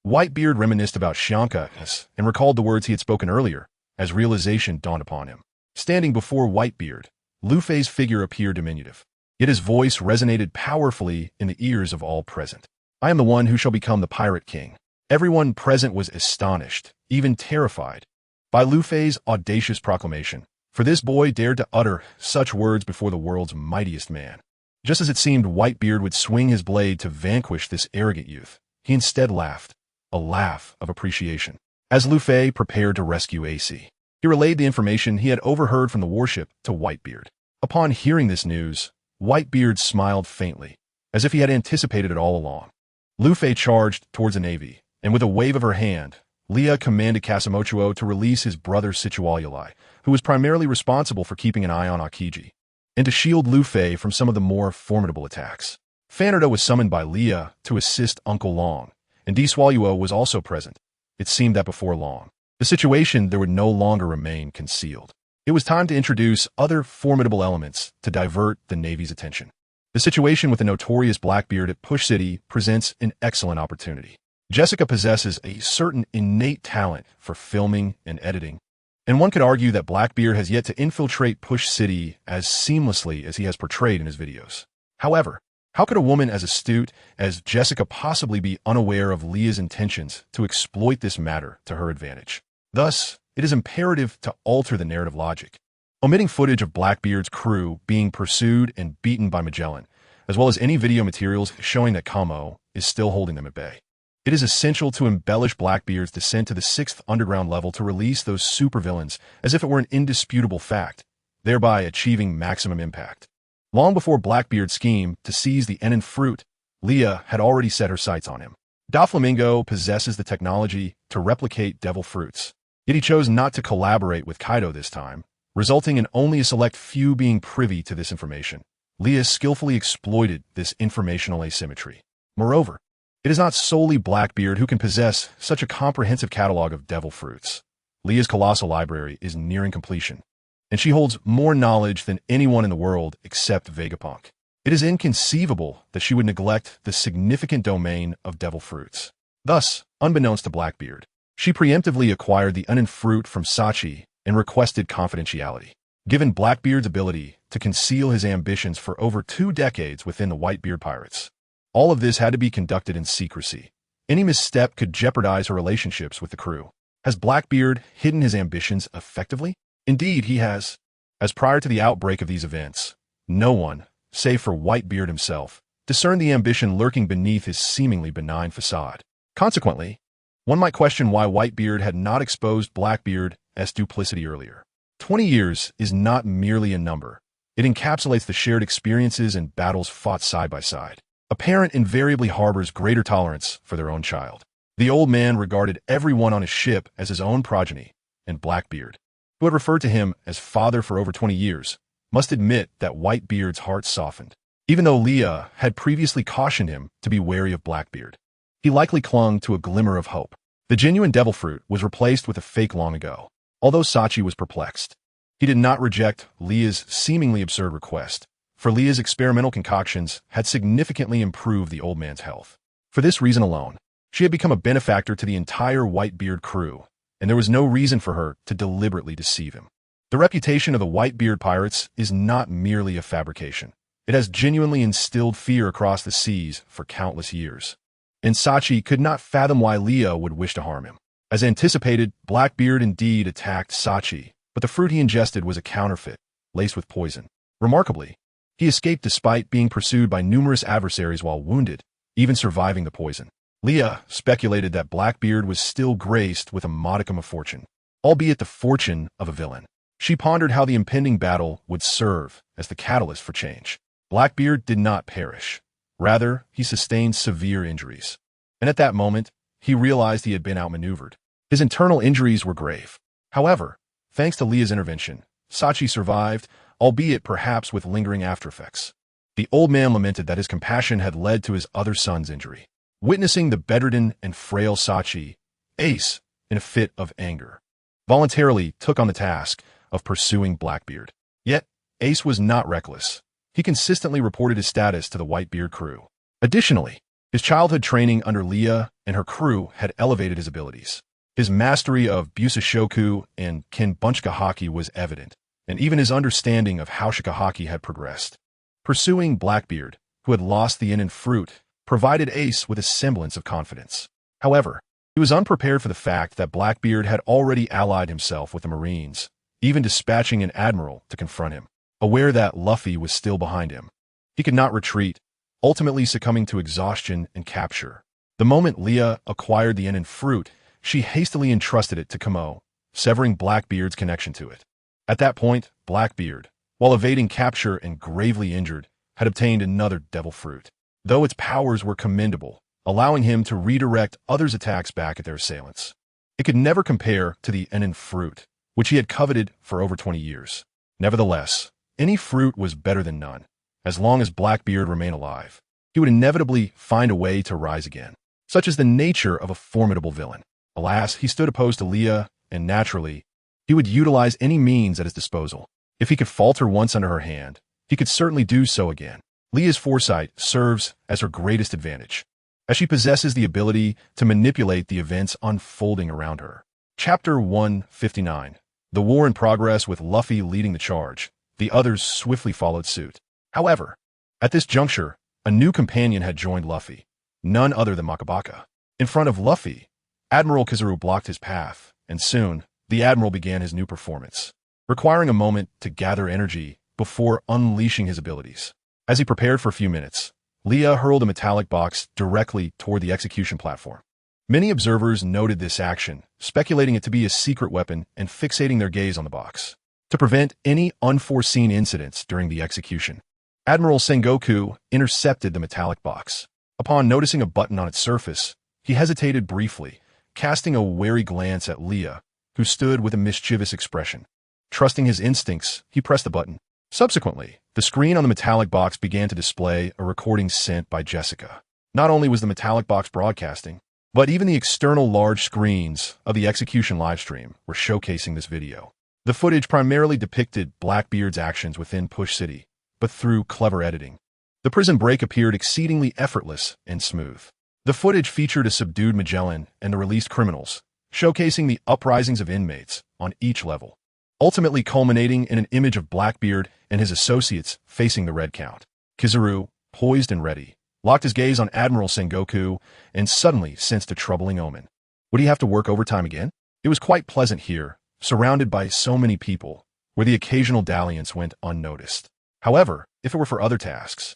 Whitebeard reminisced about Xianka and recalled the words he had spoken earlier, as realization dawned upon him. Standing before Whitebeard, Lu Fei's figure appeared diminutive. Yet his voice resonated powerfully in the ears of all present. "I am the one who shall become the Pirate King." Everyone present was astonished, even terrified, by Lu Fei's audacious proclamation, for this boy dared to utter such words before the world's mightiest man. Just as it seemed Whitebeard would swing his blade to vanquish this arrogant youth, he instead laughed, a laugh of appreciation. As Lu Fei prepared to rescue AC, he relayed the information he had overheard from the warship to Whitebeard. Upon hearing this news, Whitebeard smiled faintly, as if he had anticipated it all along. Lu Fei charged towards the navy, and with a wave of her hand, Lia commanded Kasamochuo to release his brother Situaluli, who was primarily responsible for keeping an eye on Akiji, and to shield Lu Fei from some of the more formidable attacks. Fanarda was summoned by Lia to assist Uncle Long, and Diswaluo was also present. It seemed that before long, the situation there would no longer remain concealed. It was time to introduce other formidable elements to divert the Navy's attention. The situation with the notorious Blackbeard at Push City presents an excellent opportunity. Jessica possesses a certain innate talent for filming and editing, and one could argue that Blackbeard has yet to infiltrate Push City as seamlessly as he has portrayed in his videos. However, how could a woman as astute as Jessica possibly be unaware of Leah's intentions to exploit this matter to her advantage? Thus, it is imperative to alter the narrative logic. Omitting footage of Blackbeard's crew being pursued and beaten by Magellan, as well as any video materials showing that Kamo is still holding them at bay. It is essential to embellish Blackbeard's descent to the 6th underground level to release those supervillains as if it were an indisputable fact, thereby achieving maximum impact. Long before Blackbeard's scheme to seize the Enin fruit, Leah had already set her sights on him. Doflamingo possesses the technology to replicate devil fruits, yet he chose not to collaborate with Kaido this time, resulting in only a select few being privy to this information. Leah skillfully exploited this informational asymmetry. Moreover, it is not solely Blackbeard who can possess such a comprehensive catalog of devil fruits. Leah's colossal library is nearing completion, and she holds more knowledge than anyone in the world except Vegapunk. It is inconceivable that she would neglect the significant domain of devil fruits. Thus, unbeknownst to Blackbeard, she preemptively acquired the Enin fruit from Sachi and requested confidentiality. Given Blackbeard's ability to conceal his ambitions for over 2 decades within the Whitebeard Pirates, all of this had to be conducted in secrecy. Any misstep could jeopardize her relationships with the crew. Has Blackbeard hidden his ambitions effectively? Indeed, he has. As prior to the outbreak of these events, no one, save for Whitebeard himself, discerned the ambition lurking beneath his seemingly benign facade. Consequently, one might question why Whitebeard had not exposed Blackbeard's duplicity earlier. 20 years is not merely a number. It encapsulates the shared experiences and battles fought side by side. A parent invariably harbors greater tolerance for their own child. The old man regarded everyone on his ship as his own progeny, and Blackbeard, who had referred to him as father for over 20 years, must admit that Whitebeard's heart softened. Even though Leah had previously cautioned him to be wary of Blackbeard, he likely clung to a glimmer of hope. The genuine devil fruit was replaced with a fake long ago. Although Sachi was perplexed, he did not reject Leah's seemingly absurd request, for Leah's experimental concoctions had significantly improved the old man's health. For this reason alone, she had become a benefactor to the entire Whitebeard crew, and there was no reason for her to deliberately deceive him. The reputation of the Whitebeard Pirates is not merely a fabrication. It has genuinely instilled fear across the seas for countless years, and Sachi could not fathom why Leah would wish to harm him. As anticipated, Blackbeard indeed attacked Sachi, but the fruit he ingested was a counterfeit, laced with poison. Remarkably, he escaped despite being pursued by numerous adversaries while wounded, even surviving the poison. Leah speculated that Blackbeard was still graced with a modicum of fortune, albeit the fortune of a villain. She pondered how the impending battle would serve as the catalyst for change. Blackbeard did not perish. Rather, he sustained severe injuries. And at that moment, he realized he had been outmaneuvered. His internal injuries were grave. However, thanks to Leah's intervention, Sachi survived, albeit perhaps with lingering aftereffects. The old man lamented that his compassion had led to his other son's injury. Witnessing the bedridden and frail Sachi, Ace, in a fit of anger, voluntarily took on the task of pursuing Blackbeard. Yet, Ace was not reckless. He consistently reported his status to the Whitebeard crew. Additionally, his childhood training under Leah and her crew had elevated his abilities. His mastery of Busashoku and Kenbunchika haki was evident, and even his understanding of Haushika haki had progressed. Pursuing Blackbeard, who had lost the Enin fruit, provided Ace with a semblance of confidence. However, he was unprepared for the fact that Blackbeard had already allied himself with the Marines, even dispatching an admiral to confront him. Aware that Luffy was still behind him, he could not retreat, ultimately succumbing to exhaustion and capture. The moment Leah acquired the Enin fruit, she hastily entrusted it to Kamo, severing Blackbeard's connection to it. At that point, Blackbeard, while evading capture and gravely injured, had obtained another devil fruit, though its powers were commendable, allowing him to redirect others' attacks back at their assailants. It could never compare to the Enin fruit, which he had coveted for over 20 years. Nevertheless, any fruit was better than none. As long as Blackbeard remained alive, he would inevitably find a way to rise again. Such is the nature of a formidable villain. Alas, he stood opposed to Leah, and naturally, he would utilize any means at his disposal. If he could falter once under her hand, he could certainly do so again. Leah's foresight serves as her greatest advantage, as she possesses the ability to manipulate the events unfolding around her. Chapter 159. The war in progress with Luffy leading the charge. The others swiftly followed suit. However, at this juncture, a new companion had joined Luffy, none other than Makabaka. In front of Luffy, Admiral Kizaru blocked his path, and soon, the Admiral began his new performance, requiring a moment to gather energy before unleashing his abilities. As he prepared for a few minutes, Leah hurled a metallic box directly toward the execution platform. Many observers noted this action, speculating it to be a secret weapon and fixating their gaze on the box, to prevent any unforeseen incidents during the execution. Admiral Sengoku intercepted the metallic box. Upon noticing a button on its surface, he hesitated briefly, casting a wary glance at Leah, who stood with a mischievous expression. Trusting his instincts, he pressed the button. Subsequently, the screen on the metallic box began to display a recording sent by Jessica. Not only was the metallic box broadcasting, but even the external large screens of the execution livestream were showcasing this video. The footage primarily depicted Blackbeard's actions within Push City, but through clever editing, the prison break appeared exceedingly effortless and smooth. The footage featured a subdued Magellan and the released criminals, showcasing the uprisings of inmates on each level, ultimately culminating in an image of Blackbeard and his associates facing the Red Count. Kizaru, poised and ready, locked his gaze on Admiral Sengoku and suddenly sensed a troubling omen. Would he have to work overtime again? It was quite pleasant here, surrounded by so many people, where the occasional dalliance went unnoticed. However, if it were for other tasks.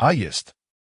Yes.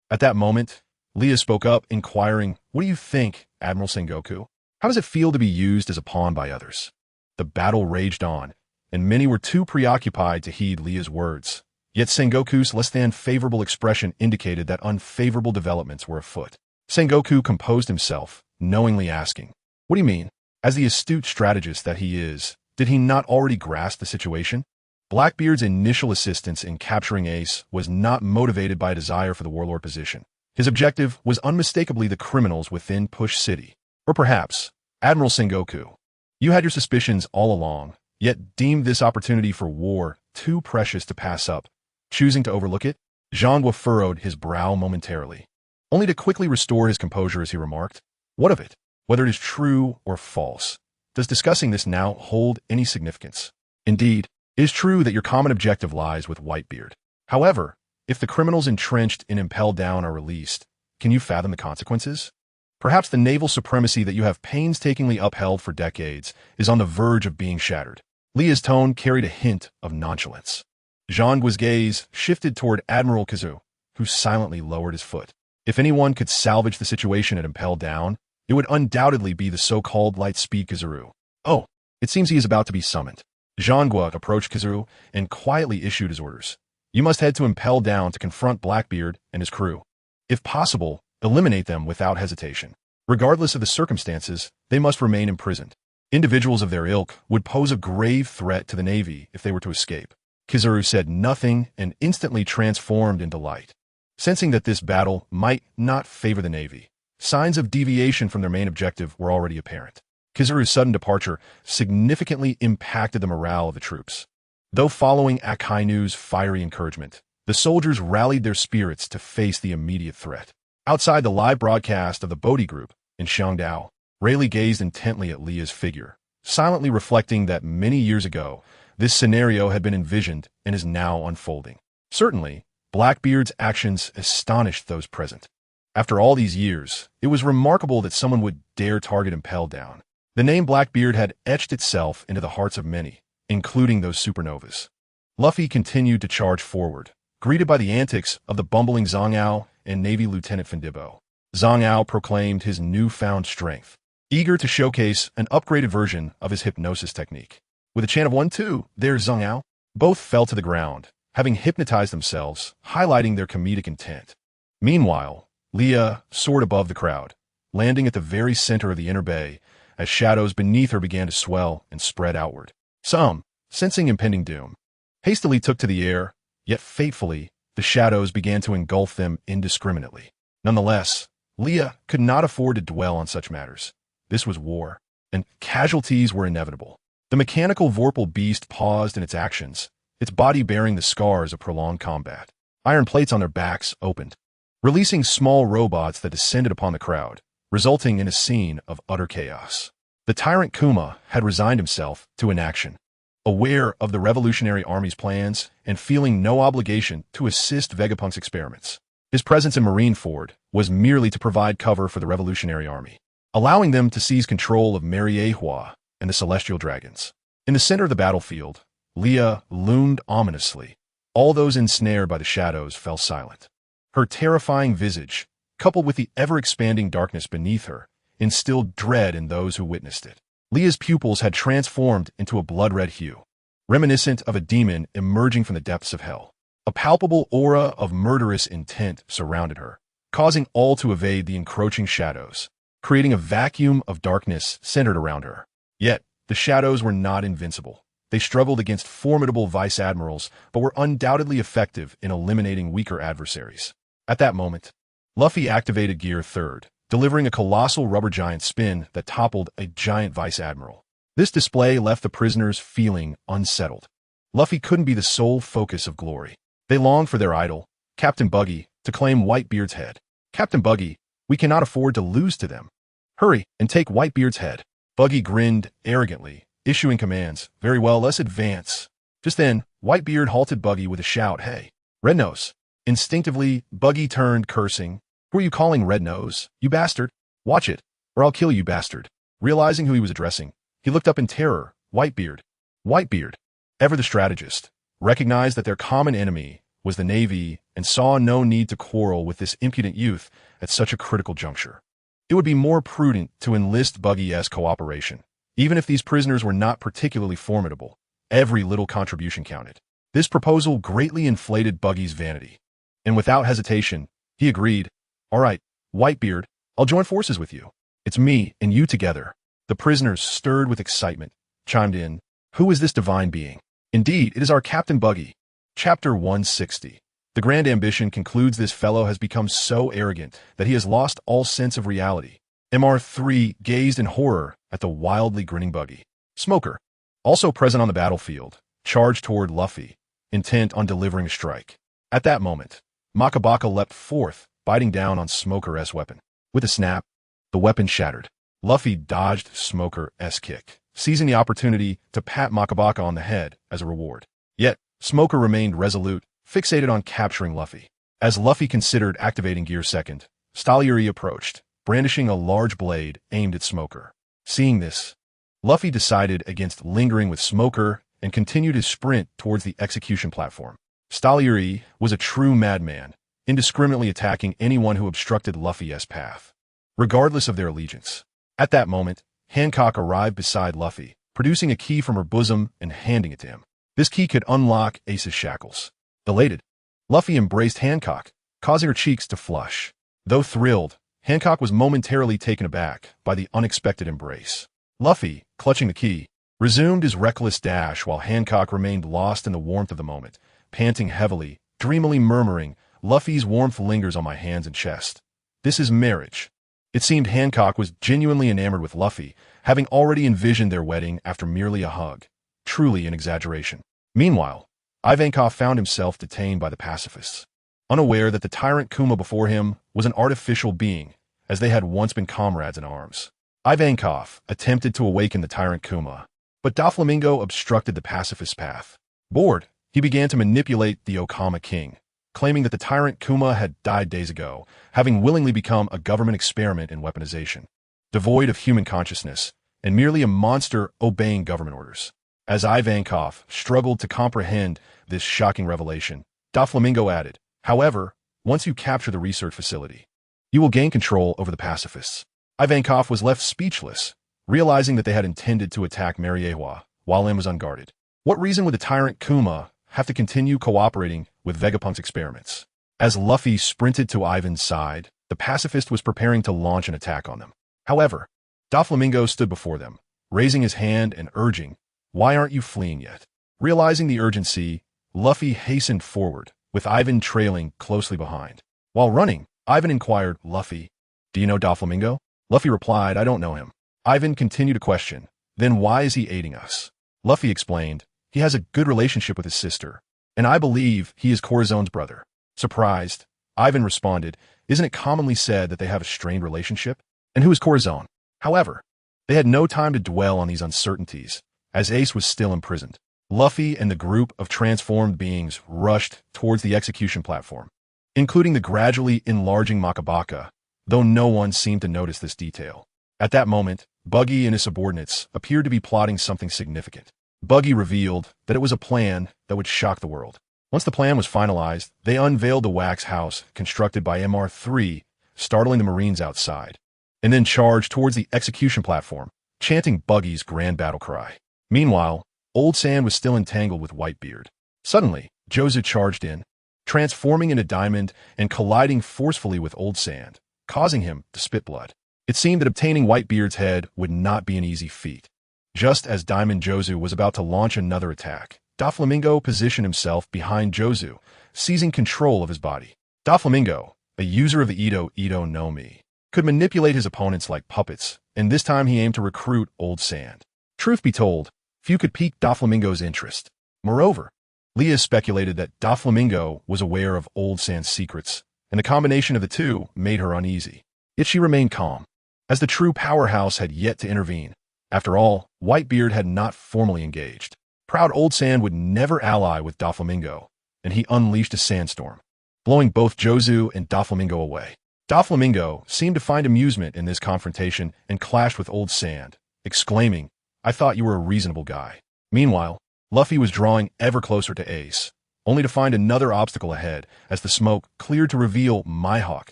At that moment, Leah spoke up, inquiring, "What do you think, Admiral Sengoku? How does it feel to be used as a pawn by others?" The battle raged on, and many were too preoccupied to heed Leah's words. Yet Sengoku's less than favorable expression indicated that unfavorable developments were afoot. Sengoku composed himself, knowingly asking, "What do you mean?" As the astute strategist that he is, did he not already grasp the situation? Blackbeard's initial assistance in capturing Ace was not motivated by a desire for the warlord position. His objective was unmistakably the criminals within Push City. Or perhaps, Admiral Sengoku, you had your suspicions all along, yet deemed this opportunity for war too precious to pass up, choosing to overlook it? Zhangwa furrowed his brow momentarily, only to quickly restore his composure as he remarked, "What of it? Whether it is true or false, does discussing this now hold any significance? Indeed, it is true that your common objective lies with Whitebeard. However, if the criminals entrenched in Impel Down are released, can you fathom the consequences? Perhaps the naval supremacy that you have painstakingly upheld for decades is on the verge of being shattered." Leah's tone carried a hint of nonchalance. Zhangwa's gaze shifted toward Admiral Kizaru, who silently lowered his foot. If anyone could salvage the situation at Impel Down, it would undoubtedly be the so-called Lightspeed Kizaru. "Oh, it seems he is about to be summoned." Zhangwa approached Kizaru and quietly issued his orders. "You must head to Impel Down to confront Blackbeard and his crew. If possible, eliminate them without hesitation. Regardless of the circumstances, they must remain imprisoned. Individuals of their ilk would pose a grave threat to the Navy if they were to escape." Kizaru said nothing and instantly transformed into light. Sensing that this battle might not favor the Navy, signs of deviation from their main objective were already apparent. Kizaru's sudden departure significantly impacted the morale of the troops. Though following Akainu's fiery encouragement, the soldiers rallied their spirits to face the immediate threat. Outside the live broadcast of the Bodhi Group in Xiangdao, Rayleigh gazed intently at Leah's figure, silently reflecting that many years ago, this scenario had been envisioned and is now unfolding. Certainly, Blackbeard's actions astonished those present. After all these years, it was remarkable that someone would dare target Impel Down. The name Blackbeard had etched itself into the hearts of many, including those supernovas. Luffy continued to charge forward, greeted by the antics of the bumbling Zhang Ao and Navy Lieutenant Fendibo. Zhang Ao proclaimed his newfound strength, eager to showcase an upgraded version of his hypnosis technique. With a chant of 1-2, there's Zhang Ao, both fell to the ground, having hypnotized themselves, highlighting their comedic intent. Meanwhile, Leah soared above the crowd, landing at the very center of the inner bay, as shadows beneath her began to swell and spread outward. Some, sensing impending doom, hastily took to the air, yet fatefully, the shadows began to engulf them indiscriminately. Nonetheless, Leah could not afford to dwell on such matters. This was war, and casualties were inevitable. The mechanical Vorpal beast paused in its actions, its body bearing the scars of prolonged combat. Iron plates on their backs opened, releasing small robots that descended upon the crowd, resulting in a scene of utter chaos. The tyrant Kuma had resigned himself to inaction, aware of the Revolutionary Army's plans and feeling no obligation to assist Vegapunk's experiments. His presence in Marineford was merely to provide cover for the Revolutionary Army, allowing them to seize control of Mariehua and the Celestial Dragons. In the center of the battlefield, Leah loomed ominously. All those ensnared by the shadows fell silent. Her terrifying visage, coupled with the ever-expanding darkness beneath her, instilled dread in those who witnessed it. Leah's pupils had transformed into a blood-red hue, reminiscent of a demon emerging from the depths of hell. A palpable aura of murderous intent surrounded her, causing all to evade the encroaching shadows, creating a vacuum of darkness centered around her. Yet, the shadows were not invincible. They struggled against formidable vice admirals, but were undoubtedly effective in eliminating weaker adversaries. At that moment, Luffy activated Gear 3rd, delivering a colossal rubber giant spin that toppled a giant vice admiral. This display left the prisoners feeling unsettled. Luffy couldn't be the sole focus of glory. They longed for their idol, Captain Buggy, to claim Whitebeard's head. Captain Buggy, we cannot afford to lose to them. Hurry and take Whitebeard's head. Buggy grinned arrogantly, issuing commands. Very well, let's advance. Just then, Whitebeard halted Buggy with a shout, "Hey, Rednose." Instinctively, Buggy turned, cursing. "Who are you calling Rednose, you bastard? Watch it, or I'll kill you, bastard." Realizing who he was addressing, he looked up in terror. Whitebeard. Whitebeard, ever the strategist, recognized that their common enemy was the Navy and saw no need to quarrel with this impudent youth at such a critical juncture. It would be more prudent to enlist Buggy's cooperation. Even if these prisoners were not particularly formidable, every little contribution counted. This proposal greatly inflated Buggy's vanity, and without hesitation, he agreed. "All right, Whitebeard, I'll join forces with you. It's me and you together." The prisoners, stirred with excitement, chimed in. "Who is this divine being?" "Indeed, it is our Captain Buggy." Chapter 160. The grand ambition concludes this fellow has become so arrogant that he has lost all sense of reality. MR3 gazed in horror at the wildly grinning Buggy. Smoker, also present on the battlefield, charged toward Luffy, intent on delivering a strike. At that moment, Makabaka leapt forth, biting down on Smoker's weapon. With a snap, the weapon shattered. Luffy dodged Smoker's kick, seizing the opportunity to pat Makabaka on the head as a reward. Yet, Smoker remained resolute, fixated on capturing Luffy. As Luffy considered activating Gear 2nd, Stalieri approached, brandishing a large blade aimed at Smoker. Seeing this, Luffy decided against lingering with Smoker and continued his sprint towards the execution platform. Stalieri was a true madman, indiscriminately attacking anyone who obstructed Luffy's path, regardless of their allegiance. At that moment, Hancock arrived beside Luffy, producing a key from her bosom and handing it to him. This key could unlock Ace's shackles. Elated, Luffy embraced Hancock, causing her cheeks to flush. Though thrilled, Hancock was momentarily taken aback by the unexpected embrace. Luffy, clutching the key, resumed his reckless dash while Hancock remained lost in the warmth of the moment, panting heavily, dreamily murmuring, "Luffy's warmth lingers on my hands and chest. This is marriage." It seemed Hancock was genuinely enamored with Luffy, having already envisioned their wedding after merely a hug. Truly an exaggeration. Meanwhile, Ivankov found himself detained by the pacifists, unaware that the tyrant Kuma before him was an artificial being, as they had once been comrades in arms. Ivankov attempted to awaken the tyrant Kuma, but Doflamingo obstructed the pacifist's path. Bored, he began to manipulate the Okama king, claiming that the tyrant Kuma had died days ago, having willingly become a government experiment in weaponization, devoid of human consciousness, and merely a monster obeying government orders. As Ivankov struggled to comprehend this shocking revelation, Doflamingo added, "However, once you capture the research facility, you will gain control over the pacifists." Ivankov was left speechless, realizing that they had intended to attack Mariehua while M was unguarded. What reason would the tyrant Kuma have to continue cooperating with Vegapunk's experiments? As Luffy sprinted to Ivan's side, the pacifist was preparing to launch an attack on them. However, Doflamingo stood before them, raising his hand and urging, "Why aren't you fleeing yet?" Realizing the urgency, Luffy hastened forward, with Ivan trailing closely behind. While running, Ivan inquired, "Luffy, do you know Doflamingo?" Luffy replied, "I don't know him." Ivan continued to question, "Then why is he aiding us?" Luffy explained, "He has a good relationship with his sister, and I believe he is Corazone's brother." Surprised, Ivan responded, "Isn't it commonly said that they have a strained relationship? And who is Corazon?" However, they had no time to dwell on these uncertainties, as Ace was still imprisoned. Luffy and the group of transformed beings rushed towards the execution platform, including the gradually enlarging Makabaka, though no one seemed to notice this detail. At that moment, Buggy and his subordinates appeared to be plotting something significant. Buggy revealed that it was a plan that would shock the world. Once the plan was finalized, they unveiled the wax house constructed by MR3, startling the Marines outside, and then charged towards the execution platform, chanting Buggy's grand battle cry. Meanwhile, Old Sand was still entangled with Whitebeard. Suddenly, Jozu charged in, transforming into Diamond and colliding forcefully with Old Sand, causing him to spit blood. It seemed that obtaining Whitebeard's head would not be an easy feat. Just as Diamond Jozu was about to launch another attack, Doflamingo positioned himself behind Jozu, seizing control of his body. Doflamingo, a user of the Ito no Mi, could manipulate his opponents like puppets, and this time he aimed to recruit Old Sand. Truth be told, few could pique Doflamingo's interest. Moreover, Leah speculated that Doflamingo was aware of Old Sand's secrets, and the combination of the two made her uneasy. Yet she remained calm, as the true powerhouse had yet to intervene. After all, Whitebeard had not formally engaged. Proud Old Sand would never ally with Doflamingo, and he unleashed a sandstorm, blowing both Jozu and Doflamingo away. Doflamingo seemed to find amusement in this confrontation and clashed with Old Sand, exclaiming, "I thought you were a reasonable guy." Meanwhile, Luffy was drawing ever closer to Ace, only to find another obstacle ahead as the smoke cleared to reveal Mihawk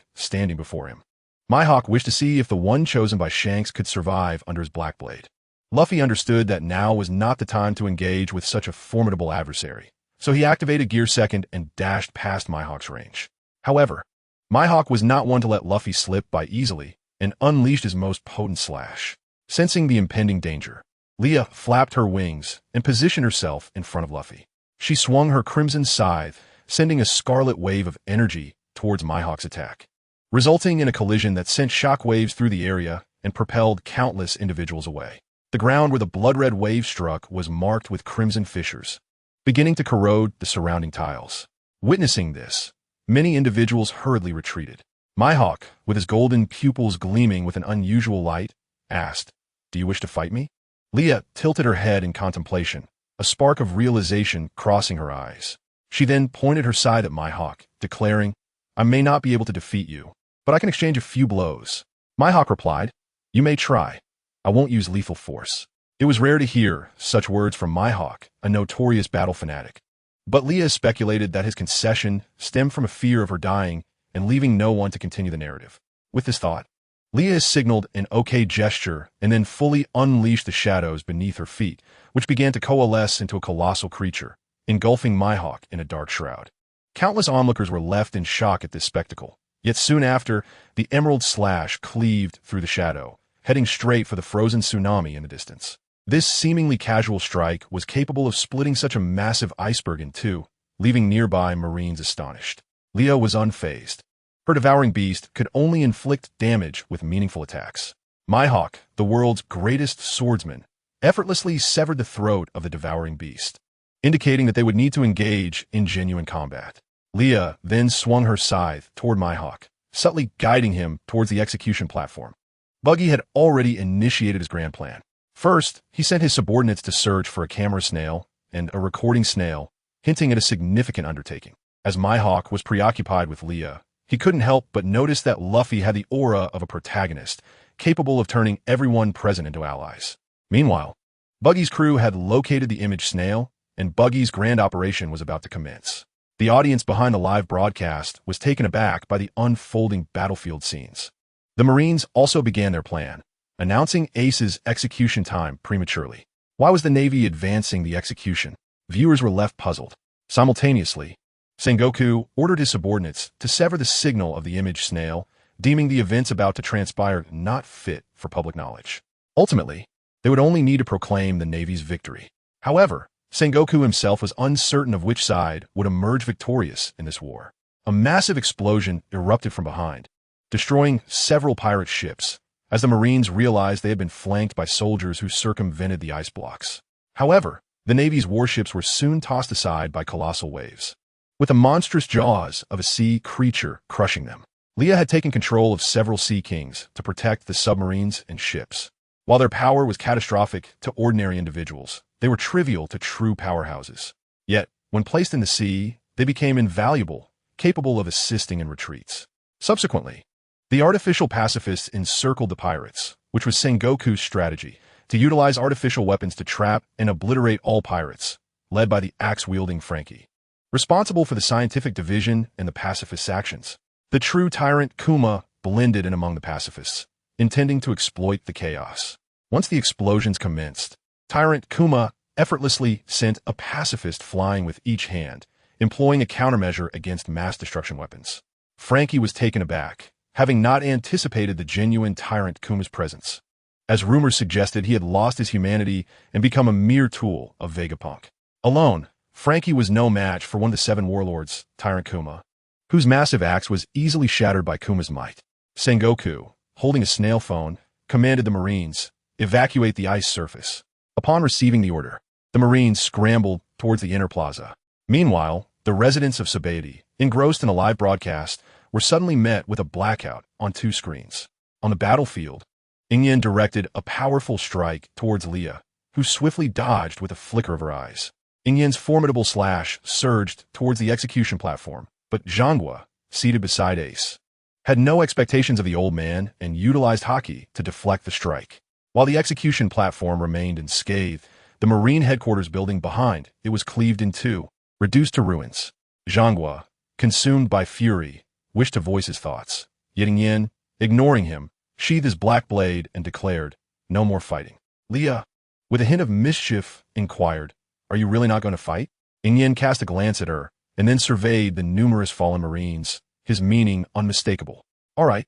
standing before him. Mihawk wished to see if the one chosen by Shanks could survive under his black blade. Luffy understood that now was not the time to engage with such a formidable adversary, so he activated Gear Second and dashed past Mihawk's range. However, Mihawk was not one to let Luffy slip by easily and unleashed his most potent slash. Sensing the impending danger, Leah flapped her wings and positioned herself in front of Luffy. She swung her crimson scythe, sending a scarlet wave of energy towards Mihawk's attack, resulting in a collision that sent shockwaves through the area and propelled countless individuals away. The ground where the blood-red wave struck was marked with crimson fissures, beginning to corrode the surrounding tiles. Witnessing this, many individuals hurriedly retreated. Mihawk, with his golden pupils gleaming with an unusual light, asked, "Do you wish to fight me?" Leah tilted her head in contemplation, a spark of realization crossing her eyes. She then pointed her scythe at Mihawk, declaring, "I may not be able to defeat you, but I can exchange a few blows." Mihawk replied, "You may try. I won't use lethal force." It was rare to hear such words from Mihawk, a notorious battle fanatic. But Leah speculated that his concession stemmed from a fear of her dying and leaving no one to continue the narrative. With this thought, Leah signaled an okay gesture and then fully unleashed the shadows beneath her feet, which began to coalesce into a colossal creature, engulfing Mihawk in a dark shroud. Countless onlookers were left in shock at this spectacle, yet soon after, the emerald slash cleaved through the shadow, heading straight for the frozen tsunami in the distance. This seemingly casual strike was capable of splitting such a massive iceberg in two, leaving nearby Marines astonished. Leah was unfazed. Her devouring beast could only inflict damage with meaningful attacks. Mihawk, the world's greatest swordsman, effortlessly severed the throat of the devouring beast, indicating that they would need to engage in genuine combat. Leah then swung her scythe toward Mihawk, subtly guiding him towards the execution platform. Buggy had already initiated his grand plan. First, he sent his subordinates to search for a camera snail and a recording snail, hinting at a significant undertaking. As Mihawk was preoccupied with Leah, he couldn't help but notice that Luffy had the aura of a protagonist, capable of turning everyone present into allies. Meanwhile, Buggy's crew had located the image snail, and Buggy's grand operation was about to commence. The audience behind the live broadcast was taken aback by the unfolding battlefield scenes. The Marines also began their plan, announcing Ace's execution time prematurely. Why was the Navy advancing the execution? Viewers were left puzzled. Simultaneously, Sengoku ordered his subordinates to sever the signal of the image snail, deeming the events about to transpire not fit for public knowledge. Ultimately, they would only need to proclaim the Navy's victory. However, Sengoku himself was uncertain of which side would emerge victorious in this war. A massive explosion erupted from behind, destroying several pirate ships, as the Marines realized they had been flanked by soldiers who circumvented the ice blocks. However, the Navy's warships were soon tossed aside by colossal waves. with the monstrous jaws of a sea creature crushing them. Leah had taken control of several sea kings to protect the submarines and ships. While their power was catastrophic to ordinary individuals, they were trivial to true powerhouses. Yet, when placed in the sea, they became invaluable, capable of assisting in retreats. Subsequently, the artificial pacifists encircled the pirates, which was Sengoku's strategy, to utilize artificial weapons to trap and obliterate all pirates, led by the axe-wielding Frankie. Responsible for the scientific division and the pacifists' actions, the true tyrant Kuma blended in among the pacifists, intending to exploit the chaos. Once the explosions commenced, Tyrant Kuma effortlessly sent a pacifist flying with each hand, employing a countermeasure against mass destruction weapons. Frankie was taken aback, having not anticipated the genuine Tyrant Kuma's presence. As rumors suggested, he had lost his humanity and become a mere tool of Vegapunk. Alone, Frankie was no match for one of the 7 warlords, Tyrant Kuma, whose massive axe was easily shattered by Kuma's might. Sengoku, holding a snail phone, commanded the Marines, evacuate the ice surface. Upon receiving the order, the Marines scrambled towards the inner plaza. Meanwhile, the residents of Sabaody, engrossed in a live broadcast, were suddenly met with a blackout on 2 screens. On the battlefield, Ingyen directed a powerful strike towards Leah, who swiftly dodged with a flicker of her eyes. Ingyen's formidable slash surged towards the execution platform, but Zhanghua, seated beside Ace, had no expectations of the old man and utilized Haki to deflect the strike. While the execution platform remained unscathed, the Marine headquarters building behind it was cleaved in 2, reduced to ruins. Zhanghua, consumed by fury, wished to voice his thoughts. Yet Ingyen, ignoring him, sheathed his black blade and declared, "No more fighting." Leah, with a hint of mischief, inquired, "Are you really not going to fight?" Ingyen cast a glance at her, and then surveyed the numerous fallen Marines, his meaning unmistakable. All right,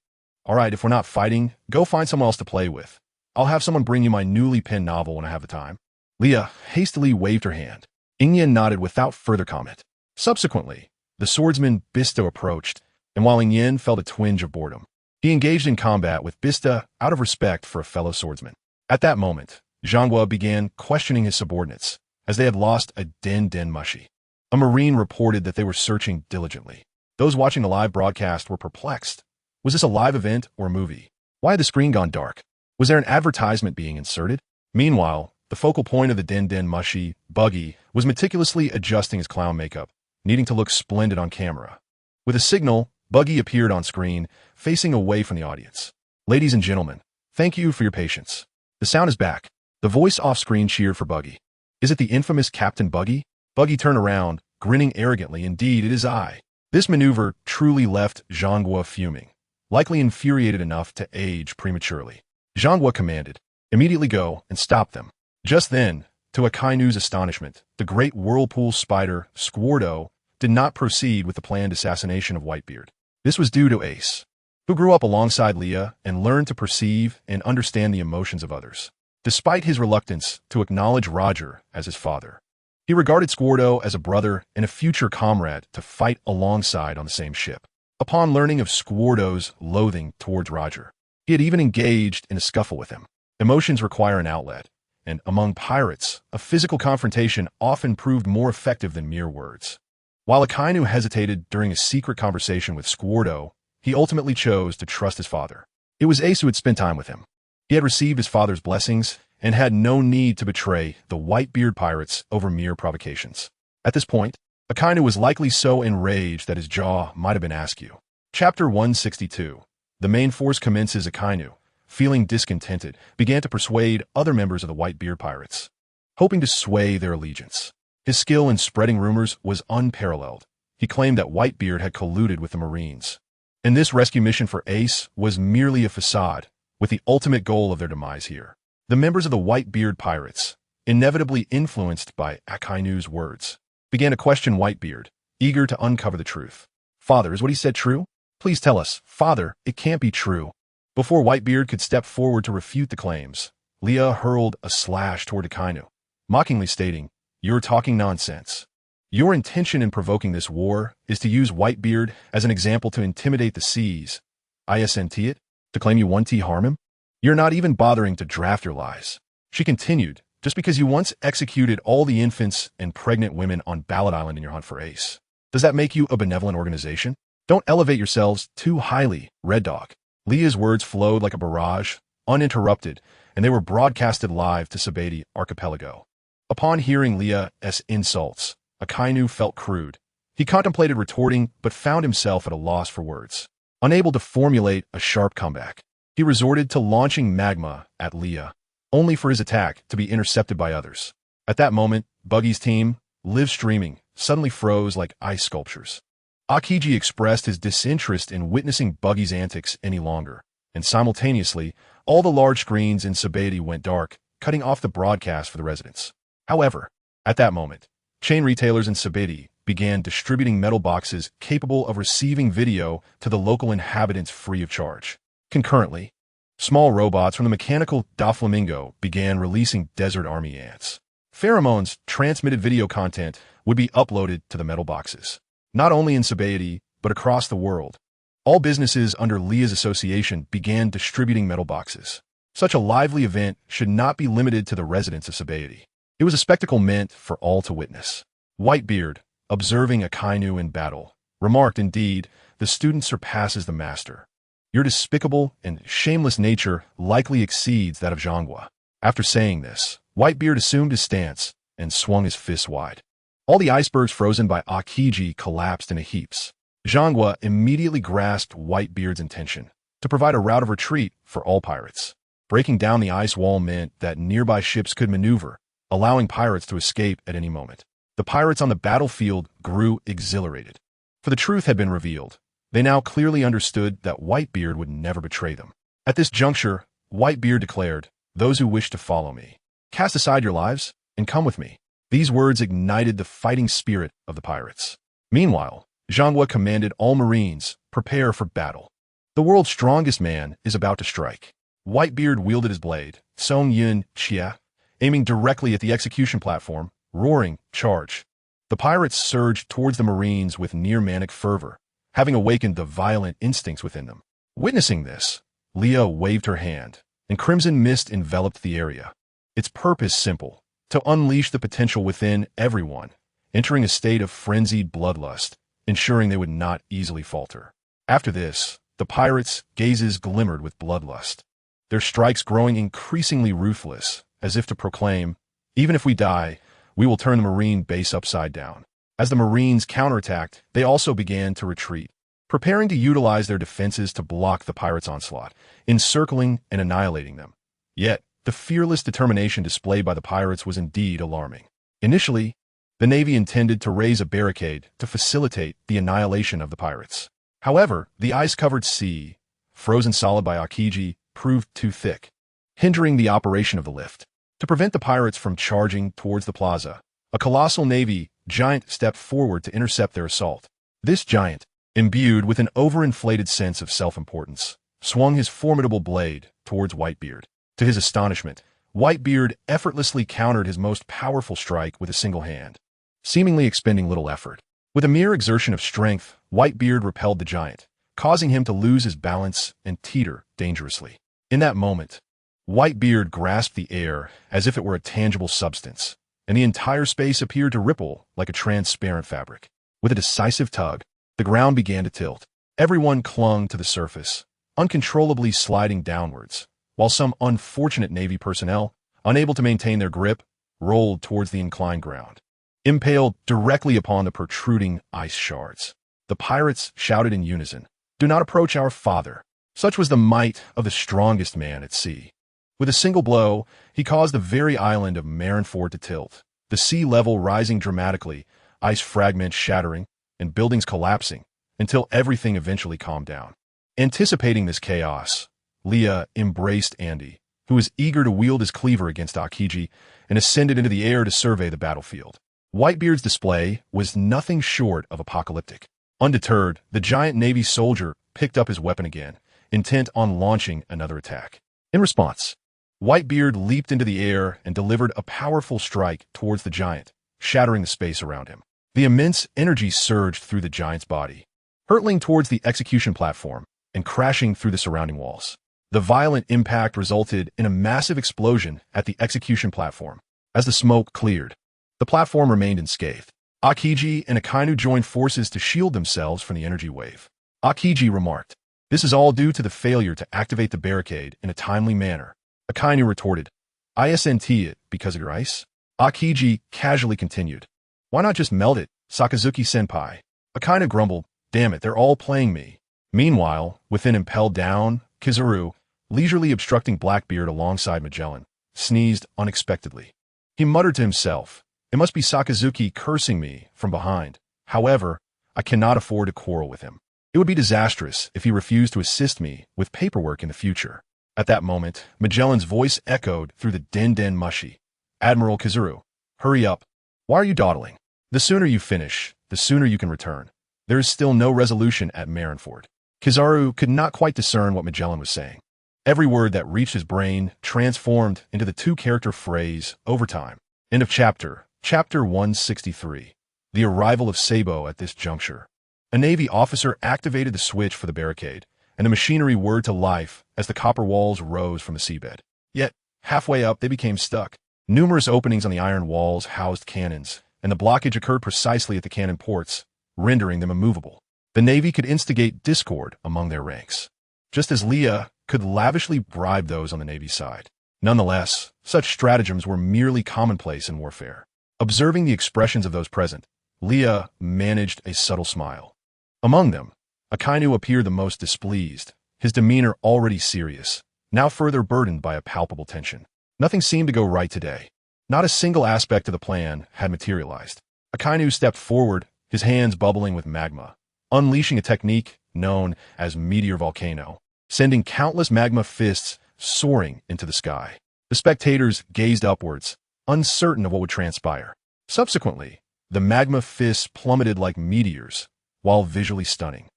if we're not fighting, go find someone else to play with. I'll have someone bring you my newly penned novel when I have the time." Leah hastily waved her hand. Ingyen nodded without further comment. Subsequently, the swordsman Bista approached, and while Ingyen felt a twinge of boredom, he engaged in combat with Bista out of respect for a fellow swordsman. At that moment, Zhanghua began questioning his subordinates, as they had lost a Den Mushi. A Marine reported that they were searching diligently. Those watching the live broadcast were perplexed. Was this a live event or a movie? Why had the screen gone dark? Was there an advertisement being inserted? Meanwhile, the focal point of the Den Mushi, Buggy, was meticulously adjusting his clown makeup, needing to look splendid on camera. With a signal, Buggy appeared on screen, facing away from the audience. "Ladies and gentlemen, thank you for your patience. The sound is back." The voice off-screen cheered for Buggy. "Is it the infamous Captain Buggy?" Buggy turned around, grinning arrogantly. "Indeed, it is I." This maneuver truly left Zhanghua fuming, likely infuriated enough to age prematurely. Zhanghua commanded, "Immediately go and stop them." Just then, to Akainu's astonishment, the great whirlpool spider, Squardo, did not proceed with the planned assassination of Whitebeard. This was due to Ace, who grew up alongside Leah and learned to perceive and understand the emotions of others. Despite his reluctance to acknowledge Roger as his father, he regarded Squardo as a brother and a future comrade to fight alongside on the same ship. Upon learning of Squardo's loathing towards Roger, he had even engaged in a scuffle with him. Emotions require an outlet, and among pirates, a physical confrontation often proved more effective than mere words. While Akainu hesitated during a secret conversation with Squardo, he ultimately chose to trust his father. It was Ace who had spent time with him. He had received his father's blessings and had no need to betray the Whitebeard pirates over mere provocations. At this point, Akainu was likely so enraged that his jaw might have been askew. Chapter 162. The main force commences. Akainu, feeling discontented, began to persuade other members of the Whitebeard pirates, hoping to sway their allegiance. His skill in spreading rumors was unparalleled. He claimed that Whitebeard had colluded with the Marines, and this rescue mission for Ace was merely a facade, with the ultimate goal of their demise here. The members of the Whitebeard pirates, inevitably influenced by Akainu's words, began to question Whitebeard, eager to uncover the truth. "Father, is what he said true? Please tell us. Father, it can't be true." Before Whitebeard could step forward to refute the claims, Leah hurled a slash toward Akainu, mockingly stating, "You're talking nonsense. Your intention in provoking this war is to use Whitebeard as an example to intimidate the seas. Isn't it? To claim you 1T harm him? You're not even bothering to draft your lies." She continued, "Just because you once executed all the infants and pregnant women on Ballad Island in your hunt for Ace. Does that make you a benevolent organization? Don't elevate yourselves too highly, Red Dog. Leah's words flowed like a barrage, uninterrupted, and they were broadcasted live to Sabeti Archipelago. Upon hearing Leah's insults, Akainu felt crude. He contemplated retorting, but found himself at a loss for words. Unable to formulate a sharp comeback, he resorted to launching magma at Leah, only for his attack to be intercepted by others. At that moment, Buggy's team, live streaming, suddenly froze like ice sculptures. Akiji expressed his disinterest in witnessing Buggy's antics any longer, and simultaneously, all the large screens in Sabeti went dark, cutting off the broadcast for the residents. However, at that moment, chain retailers in Sabeti began distributing metal boxes capable of receiving video to the local inhabitants free of charge. Concurrently, small robots from the mechanical Doflamingo began releasing desert army ants. Pheromones transmitted video content would be uploaded to the metal boxes, not only in Sabeti, but across the world. All businesses under Leah's association began distributing metal boxes. Such a lively event should not be limited to the residents of Sabeti. It was a spectacle meant for all to witness. Whitebeard, observing Akainu in battle, remarked, "Indeed, the student surpasses the master. Your despicable and shameless nature likely exceeds that of Zhonghua." After saying this, Whitebeard assumed his stance and swung his fists wide. All the icebergs frozen by Akiji collapsed into heaps. Zhonghua immediately grasped Whitebeard's intention to provide a route of retreat for all pirates. Breaking down the ice wall meant that nearby ships could maneuver, allowing pirates to escape at any moment. The pirates on the battlefield grew exhilarated. For the truth had been revealed. They now clearly understood that Whitebeard would never betray them. At this juncture, Whitebeard declared, "Those who wish to follow me, cast aside your lives and come with me." These words ignited the fighting spirit of the pirates. Meanwhile, Zhonghua commanded all Marines, "Prepare for battle. The world's strongest man is about to strike." Whitebeard wielded his blade, Song Yun Chia, aiming directly at the execution platform, roaring, "Charge!" The pirates surged towards the Marines with near-manic fervor, having awakened the violent instincts within them. Witnessing this, Leah waved her hand, and crimson mist enveloped the area. Its purpose simple: to unleash the potential within everyone, entering a state of frenzied bloodlust, ensuring they would not easily falter. After this, the pirates' gazes glimmered with bloodlust, their strikes growing increasingly ruthless, as if to proclaim, "Even if we die, we will turn the Marine base upside down." As the Marines counterattacked, they also began to retreat, preparing to utilize their defenses to block the pirates' onslaught, encircling and annihilating them. Yet, the fearless determination displayed by the pirates was indeed alarming. Initially, the Navy intended to raise a barricade to facilitate the annihilation of the pirates. However, the ice-covered sea, frozen solid by Akiji, proved too thick, hindering the operation of the lift. To prevent the pirates from charging towards the plaza, a colossal Navy giant stepped forward to intercept their assault. This giant, imbued with an overinflated sense of self-importance, swung his formidable blade towards Whitebeard. To his astonishment, Whitebeard effortlessly countered his most powerful strike with a single hand, seemingly expending little effort. With a mere exertion of strength, Whitebeard repelled the giant, causing him to lose his balance and teeter dangerously. In that moment, Whitebeard grasped the air as if it were a tangible substance, and the entire space appeared to ripple like a transparent fabric. With a decisive tug, the ground began to tilt. Everyone clung to the surface, uncontrollably sliding downwards, while some unfortunate Navy personnel, unable to maintain their grip, rolled towards the inclined ground, impaled directly upon the protruding ice shards. The pirates shouted in unison, "Do not approach our father." Such was the might of the strongest man at sea. With a single blow, he caused the very island of Marineford to tilt, the sea level rising dramatically, ice fragments shattering, and buildings collapsing, until everything eventually calmed down. Anticipating this chaos, Leah embraced Andy, who was eager to wield his cleaver against Akiji, and ascended into the air to survey the battlefield. Whitebeard's display was nothing short of apocalyptic. Undeterred, the giant Navy soldier picked up his weapon again, intent on launching another attack. In response, Whitebeard leaped into the air and delivered a powerful strike towards the giant, shattering the space around him. The immense energy surged through the giant's body, hurtling towards the execution platform and crashing through the surrounding walls. The violent impact resulted in a massive explosion at the execution platform. As the smoke cleared, the platform remained unscathed. Akiji and Akainu joined forces to shield themselves from the energy wave. Akiji remarked, "This is all due to the failure to activate the barricade in a timely manner." Akainu retorted, "Isn't it because of your ice?" Akiji casually continued, "Why not just melt it, Sakazuki-senpai?" Akainu grumbled, "Damn it, they're all playing me." Meanwhile, within impelled down, Kizaru, leisurely obstructing Blackbeard alongside Magellan, sneezed unexpectedly. He muttered to himself, "It must be Sakazuki cursing me from behind. However, I cannot afford to quarrel with him. It would be disastrous if he refused to assist me with paperwork in the future." At that moment, Magellan's voice echoed through the den mushi. "Admiral Kizaru, hurry up. Why are you dawdling? The sooner you finish, the sooner you can return. There is still no resolution at Marineford." Kizaru could not quite discern what Magellan was saying. Every word that reached his brain transformed into the two-character phrase, overtime. End of chapter. Chapter 163. The arrival of Sabo at this juncture. A Navy officer activated the switch for the barricade, and the machinery whirred to life as the copper walls rose from the seabed. Yet, halfway up, they became stuck. Numerous openings on the iron walls housed cannons, and the blockage occurred precisely at the cannon ports, rendering them immovable. The Navy could instigate discord among their ranks, just as Leah could lavishly bribe those on the Navy side. Nonetheless, such stratagems were merely commonplace in warfare. Observing the expressions of those present, Leah managed a subtle smile. Among them, Akainu appeared the most displeased, his demeanor already serious, now further burdened by a palpable tension. Nothing seemed to go right today. Not a single aspect of the plan had materialized. Akainu stepped forward, his hands bubbling with magma, unleashing a technique known as Meteor Volcano, sending countless magma fists soaring into the sky. The spectators gazed upwards, uncertain of what would transpire. Subsequently, the magma fists plummeted like meteors, while visually stunning.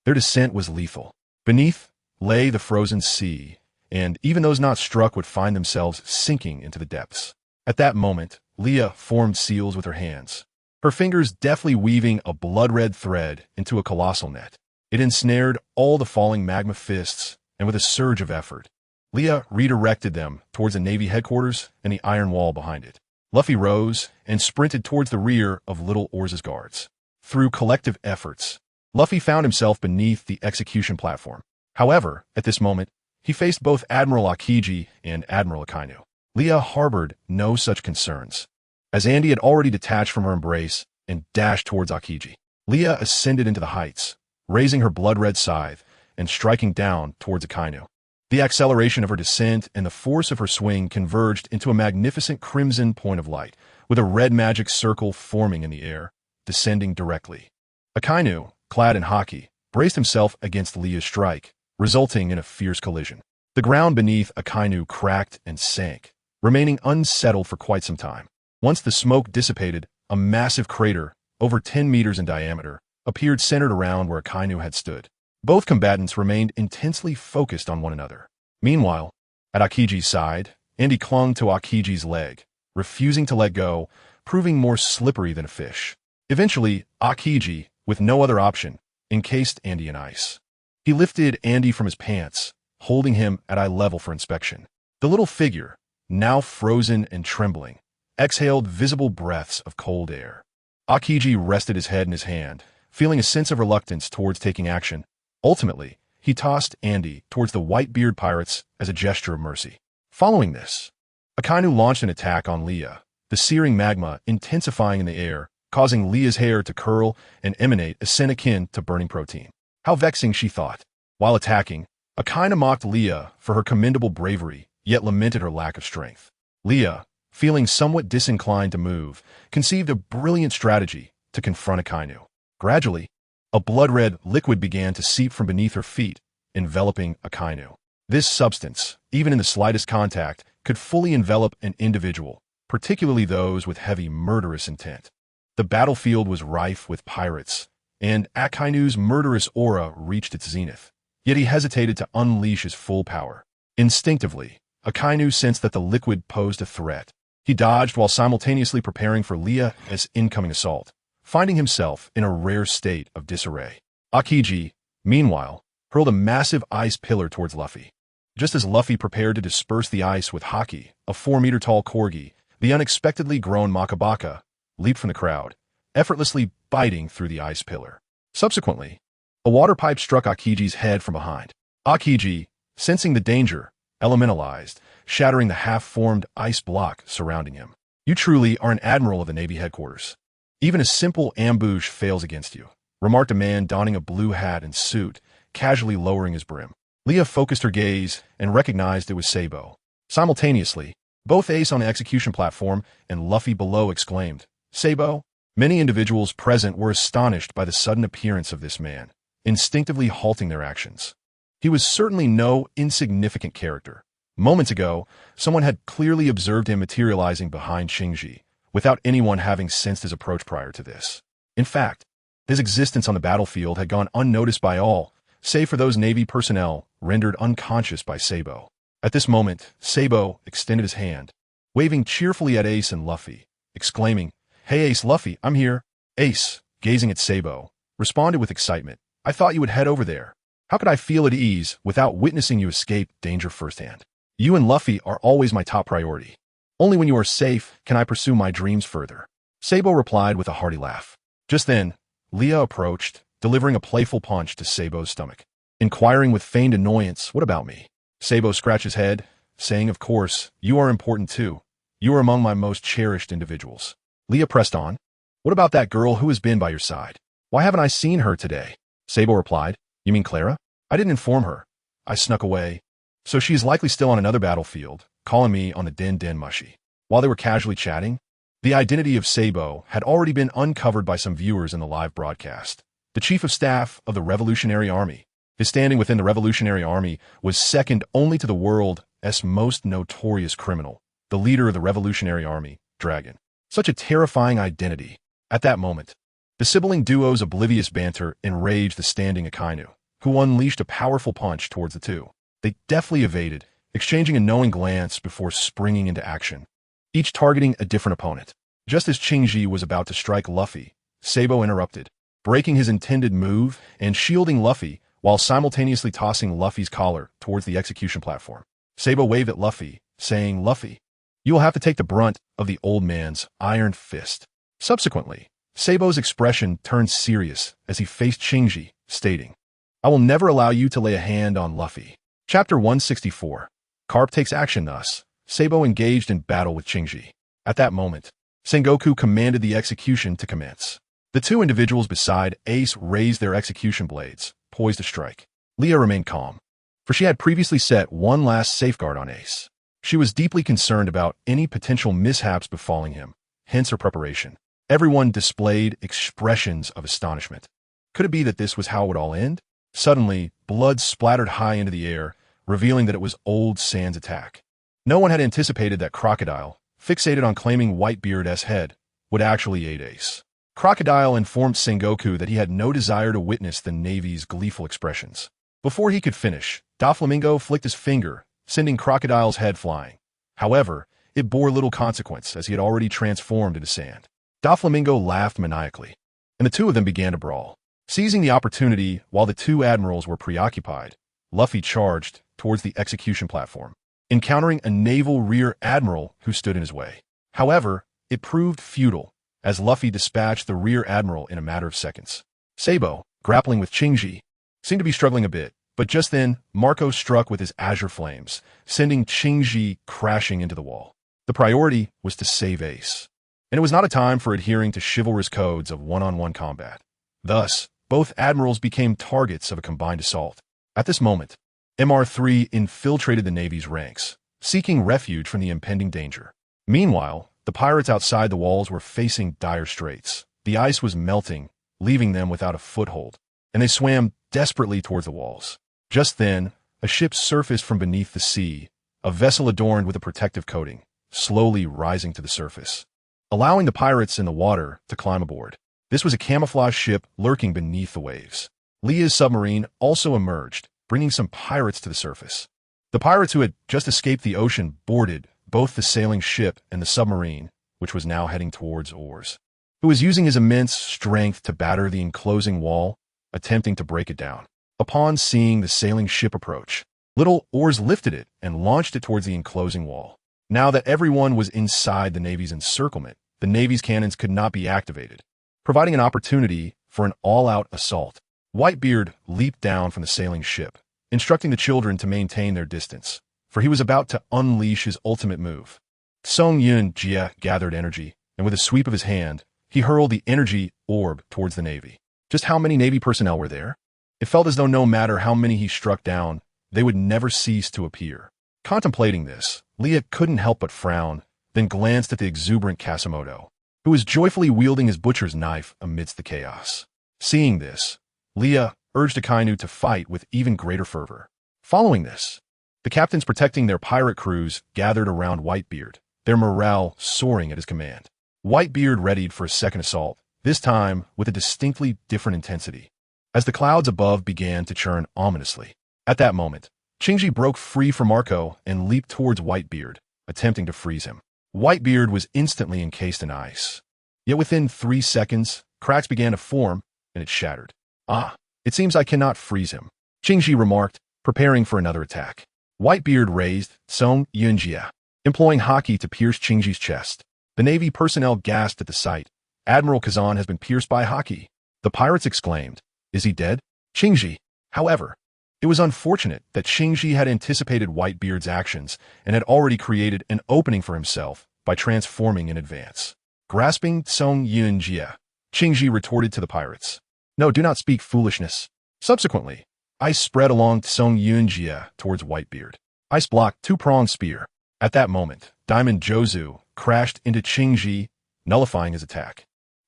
Their descent was lethal. Beneath lay the frozen sea, and even those not struck would find themselves sinking into the depths. At that moment, Leah formed seals with her hands, her fingers deftly weaving a blood-red thread into a colossal net. It ensnared all the falling magma fists, and with a surge of effort, Leah redirected them towards the Navy headquarters and the iron wall behind it. Luffy rose and sprinted towards the rear of Little Orza's guards. Through collective efforts, Luffy found himself beneath the execution platform. However, at this moment, he faced both Admiral Akiji and Admiral Akainu. Leah harbored no such concerns, as Andy had already detached from her embrace and dashed towards Akiji. Leah ascended into the heights, raising her blood-red scythe and striking down towards Akainu. The acceleration of her descent and the force of her swing converged into a magnificent crimson point of light, with a red magic circle forming in the air, descending directly. Akainu, clad in haki, braced himself against Leah's strike, resulting in a fierce collision. The ground beneath Akainu cracked and sank, remaining unsettled for quite some time. Once the smoke dissipated, a massive crater, over 10 meters in diameter, appeared centered around where Akainu had stood. Both combatants remained intensely focused on one another. Meanwhile, at Akiji's side, Andy clung to Akiji's leg, refusing to let go, proving more slippery than a fish. Eventually, Akiji, with no other option, encased Andy in ice. He lifted Andy from his pants, holding him at eye level for inspection. The little figure, now frozen and trembling, exhaled visible breaths of cold air. Akiji rested his head in his hand, feeling a sense of reluctance towards taking action. Ultimately, he tossed Andy towards the Whitebeard pirates as a gesture of mercy. Following this, Akainu launched an attack on Leah, the searing magma intensifying in the air, causing Leah's hair to curl and emanate a scent akin to burning protein. How vexing, she thought. While attacking, Akainu mocked Leah for her commendable bravery, yet lamented her lack of strength. Leah, feeling somewhat disinclined to move, conceived a brilliant strategy to confront Akainu. Gradually, a blood-red liquid began to seep from beneath her feet, enveloping Akainu. This substance, even in the slightest contact, could fully envelop an individual, particularly those with heavy murderous intent. The battlefield was rife with pirates, and Akainu's murderous aura reached its zenith. Yet he hesitated to unleash his full power. Instinctively, Akainu sensed that the liquid posed a threat. He dodged while simultaneously preparing for Leah's incoming assault, finding himself in a rare state of disarray. Akiji, meanwhile, hurled a massive ice pillar towards Luffy. Just as Luffy prepared to disperse the ice with Haki, a 4-meter-tall corgi, the unexpectedly grown Makabaka leaped from the crowd, effortlessly biting through the ice pillar. Subsequently, a water pipe struck Akiji's head from behind. Akiji, sensing the danger, elementalized, shattering the half-formed ice block surrounding him. You truly are an admiral of the Navy headquarters. Even a simple ambush fails against you, remarked a man donning a blue hat and suit, casually lowering his brim. Leah focused her gaze and recognized it was Sabo. Simultaneously, both Ace on the execution platform and Luffy below exclaimed, "Sabo!" Many individuals present were astonished by the sudden appearance of this man, instinctively halting their actions. He was certainly no insignificant character. Moments ago, someone had clearly observed him materializing behind Shinji, without anyone having sensed his approach prior to this. In fact, his existence on the battlefield had gone unnoticed by all, save for those Navy personnel rendered unconscious by Sabo. At this moment, Sabo extended his hand, waving cheerfully at Ace and Luffy, exclaiming, "Hey Ace, Luffy, I'm here." Ace, gazing at Sabo, responded with excitement, "I thought you would head over there. How could I feel at ease without witnessing you escape danger firsthand? You and Luffy are always my top priority. Only when you are safe can I pursue my dreams further." Sabo replied with a hearty laugh. Just then, Leah approached, delivering a playful punch to Sabo's stomach. Inquiring with feigned annoyance, "What about me?" Sabo scratched his head, saying, "Of course, you are important too. You are among my most cherished individuals." Leah pressed on, "What about that girl who has been by your side? Why haven't I seen her today?" Sabo replied, "You mean Clara? I didn't inform her. I snuck away. So she is likely still on another battlefield, calling me on the Den Den Mushi." While they were casually chatting, the identity of Sabo had already been uncovered by some viewers in the live broadcast. The Chief of Staff of the Revolutionary Army. His standing within the Revolutionary Army was second only to the world's most notorious criminal, the leader of the Revolutionary Army, Dragon. Such a terrifying identity. At that moment, the sibling duo's oblivious banter enraged the standing Akainu, who unleashed a powerful punch towards the two. They deftly evaded, exchanging a knowing glance before springing into action, each targeting a different opponent. Just as Shinji was about to strike Luffy, Sabo interrupted, breaking his intended move and shielding Luffy while simultaneously tossing Luffy's collar towards the execution platform. Sabo waved at Luffy, saying, "Luffy, you will have to take the brunt of the old man's iron fist." Subsequently, Sabo's expression turned serious as he faced Shinji, stating, "I will never allow you to lay a hand on Luffy." Chapter 164. Carp takes action. Thus, Sabo engaged in battle with Shinji. At that moment, Sengoku commanded the execution to commence. The two individuals beside Ace raised their execution blades, poised to strike. Leah remained calm, for she had previously set one last safeguard on Ace. She was deeply concerned about any potential mishaps befalling him, hence her preparation. Everyone displayed expressions of astonishment. Could it be that this was how it would all end? Suddenly, blood splattered high into the air, revealing that it was Old Sand's attack. No one had anticipated that Crocodile, fixated on claiming Whitebeard's head, would actually aid Ace. Crocodile informed Sengoku that he had no desire to witness the Navy's gleeful expressions. Before he could finish, Doflamingo flicked his finger, sending Crocodile's head flying. However, it bore little consequence as he had already transformed into sand. Doflamingo laughed maniacally, and the two of them began to brawl. Seizing the opportunity while the two admirals were preoccupied, Luffy charged towards the execution platform, encountering a naval rear admiral who stood in his way. However, it proved futile, as Luffy dispatched the rear admiral in a matter of seconds. Sabo, grappling with Shinji, seemed to be struggling a bit, but just then, Marco struck with his azure flames, sending Shinji crashing into the wall. The priority was to save Ace, and it was not a time for adhering to chivalrous codes of one-on-one combat. Thus, both admirals became targets of a combined assault. At this moment, MR3 infiltrated the Navy's ranks, seeking refuge from the impending danger. Meanwhile, the pirates outside the walls were facing dire straits. The ice was melting, leaving them without a foothold, and they swam desperately towards the walls. Just then, a ship surfaced from beneath the sea, a vessel adorned with a protective coating, slowly rising to the surface, allowing the pirates in the water to climb aboard. This was a camouflage ship lurking beneath the waves. Leah's submarine also emerged, bringing some pirates to the surface. The pirates who had just escaped the ocean boarded both the sailing ship and the submarine, which was now heading towards Oars, who was using his immense strength to batter the enclosing wall, attempting to break it down. Upon seeing the sailing ship approach, little Oars lifted it and launched it towards the enclosing wall. Now that everyone was inside the Navy's encirclement, the Navy's cannons could not be activated. providing an opportunity for an all-out assault. Whitebeard leaped down from the sailing ship, instructing the children to maintain their distance, for he was about to unleash his ultimate move. Song Yun Jia gathered energy, and with a sweep of his hand, he hurled the energy orb towards the Navy. Just how many Navy personnel were there? It felt as though no matter how many he struck down, they would never cease to appear. Contemplating this, Leah couldn't help but frown, then glanced at the exuberant Kasimoto, who was joyfully wielding his butcher's knife amidst the chaos. Seeing this, Leah urged Akainu to fight with even greater fervor. Following this, the captains protecting their pirate crews gathered around Whitebeard, their morale soaring at his command. Whitebeard readied for a second assault, this time with a distinctly different intensity, as the clouds above began to churn ominously. At that moment, Qingji broke free from Marco and leaped towards Whitebeard, attempting to freeze him. Whitebeard was instantly encased in ice. Yet within 3 seconds, cracks began to form, and it shattered. "Ah, it seems I cannot freeze him," Qingji remarked, preparing for another attack. Whitebeard raised Song Yunjia, employing haki to pierce Qingji's chest. The Navy personnel gasped at the sight. "Admiral Kazan has been pierced by haki." The pirates exclaimed, "Is he dead?" Qingji, however, it was unfortunate that Qingji had anticipated Whitebeard's actions and had already created an opening for himself by transforming in advance. Grasping Song Yunjia, Qingji retorted to the pirates, "No, do not speak foolishness." Subsequently, ice spread along Song Yunjia towards Whitebeard. Ice blocked two-pronged spear. At that moment, Diamond Jozu crashed into Qingji, nullifying his attack.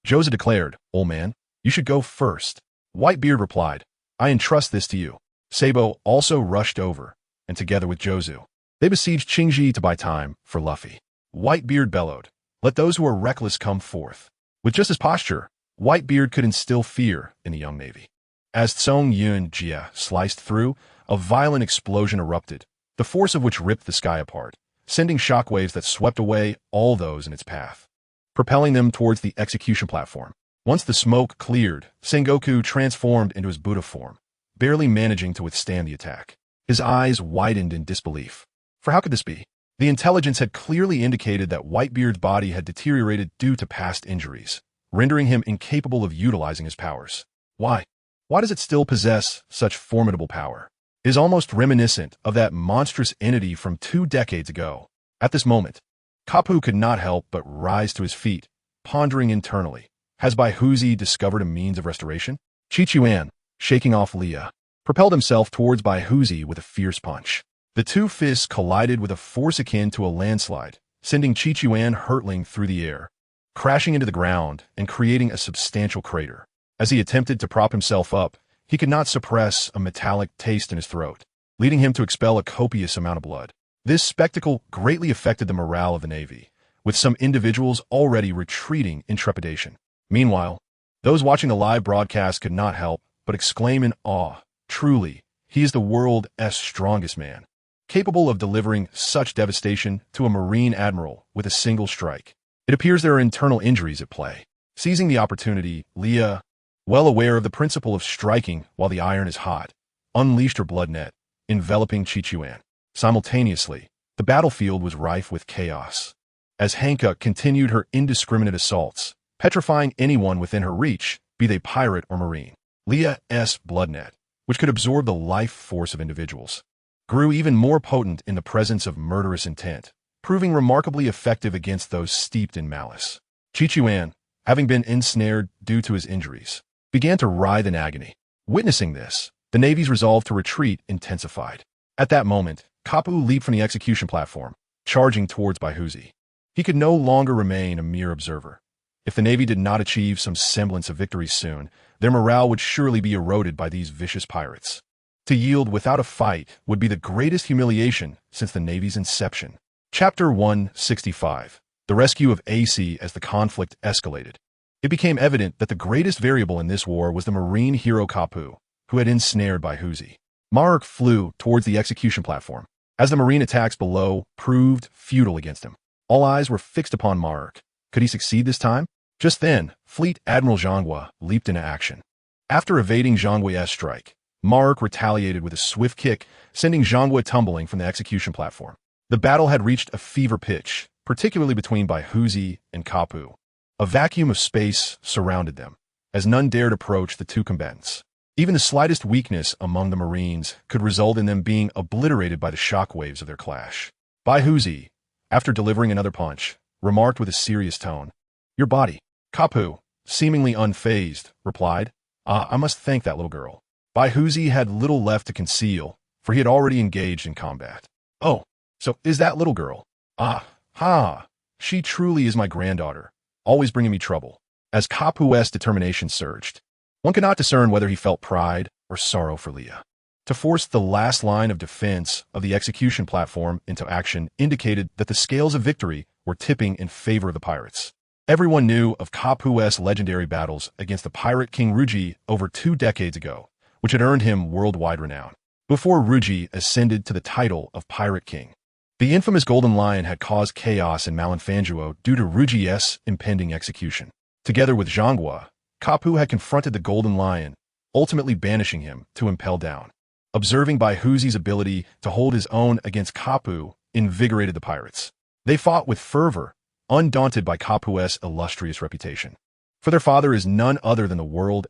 Jozu declared, "Old man, you should go first." Whitebeard replied, "I entrust this to you." Sabo also rushed over, and together with Jozu, they besieged Qingji to buy time for Luffy. Whitebeard bellowed, "Let those who are reckless come forth." With just his posture, Whitebeard could instill fear in the young Navy. As Song Yun Jia sliced through, a violent explosion erupted, the force of which ripped the sky apart, sending shockwaves that swept away all those in its path, propelling them towards the execution platform. Once the smoke cleared, Sengoku transformed into his Buddha form, barely managing to withstand the attack. His eyes widened in disbelief. For how could this be? The intelligence had clearly indicated that Whitebeard's body had deteriorated due to past injuries, rendering him incapable of utilizing his powers. Why? Why does it still possess such formidable power? It is almost reminiscent of that monstrous entity from 2 decades ago. At this moment, Kapu could not help but rise to his feet, pondering internally. Has Baihuzi discovered a means of restoration? Qichuan, shaking off Leah, propelled himself towards Baihuzi with a fierce punch. The two fists collided with a force akin to a landslide, sending Qichuan hurtling through the air, crashing into the ground and creating a substantial crater. As he attempted to prop himself up, he could not suppress a metallic taste in his throat, leading him to expel a copious amount of blood. This spectacle greatly affected the morale of the Navy, with some individuals already retreating in trepidation. Meanwhile, those watching the live broadcast could not help but exclaim in awe, "Truly, he is the world's strongest man, capable of delivering such devastation to a Marine admiral with a single strike." It appears there are internal injuries at play. Seizing the opportunity, Leah, well aware of the principle of striking while the iron is hot, unleashed her blood net, enveloping Qichuan. Simultaneously, the battlefield was rife with chaos, as Hanka continued her indiscriminate assaults, petrifying anyone within her reach, be they pirate or marine. Leah's blood net, which could absorb the life force of individuals, grew even more potent in the presence of murderous intent, proving remarkably effective against those steeped in malice. Qichuan, having been ensnared due to his injuries, began to writhe in agony. Witnessing this, the Navy's resolve to retreat intensified. At that moment, Kapu leaped from the execution platform, charging towards Baihuzi. He could no longer remain a mere observer. If the Navy did not achieve some semblance of victory soon, their morale would surely be eroded by these vicious pirates. To yield without a fight would be the greatest humiliation since the Navy's inception. Chapter 165. The rescue of AC as the conflict escalated. It became evident that the greatest variable in this war was the Marine hero Kapu, who had ensnared Baihuzi. Mark flew towards the execution platform, as the Marine attacks below proved futile against him. All eyes were fixed upon Mark. Could he succeed this time? Just then, Fleet Admiral Zhangwa leaped into action. After evading Zhangwa's strike, Mark retaliated with a swift kick, sending Zhangwa tumbling from the execution platform. The battle had reached a fever pitch, particularly between Baihuzi and Kapu. A vacuum of space surrounded them, as none dared approach the two combatants. Even the slightest weakness among the Marines could result in them being obliterated by the shockwaves of their clash. Baihuzi, after delivering another punch, remarked with a serious tone, "Your body." Kapu, seemingly unfazed, replied, I must thank that little girl." Baihuzi had little left to conceal, for he had already engaged in combat. "Oh, so is that little girl? She truly is my granddaughter, always bringing me trouble." As Kapu's determination surged, one could not discern whether he felt pride or sorrow for Leah. To force the last line of defense of the execution platform into action indicated that the scales of victory were tipping in favor of the pirates. Everyone knew of Kapu's legendary battles against the pirate King Ruji over 2 decades ago, which had earned him worldwide renown. Before Ruji ascended to the title of Pirate King, the infamous Golden Lion had caused chaos in Malinfanjuo due to Ruji's impending execution. Together with Zhanghua, Kapu had confronted the Golden Lion, ultimately banishing him to impel down. Observing Baihuzi's ability to hold his own against Kapu invigorated the pirates. They fought with fervor, undaunted by Kapu's illustrious reputation. For their father is none other than the world's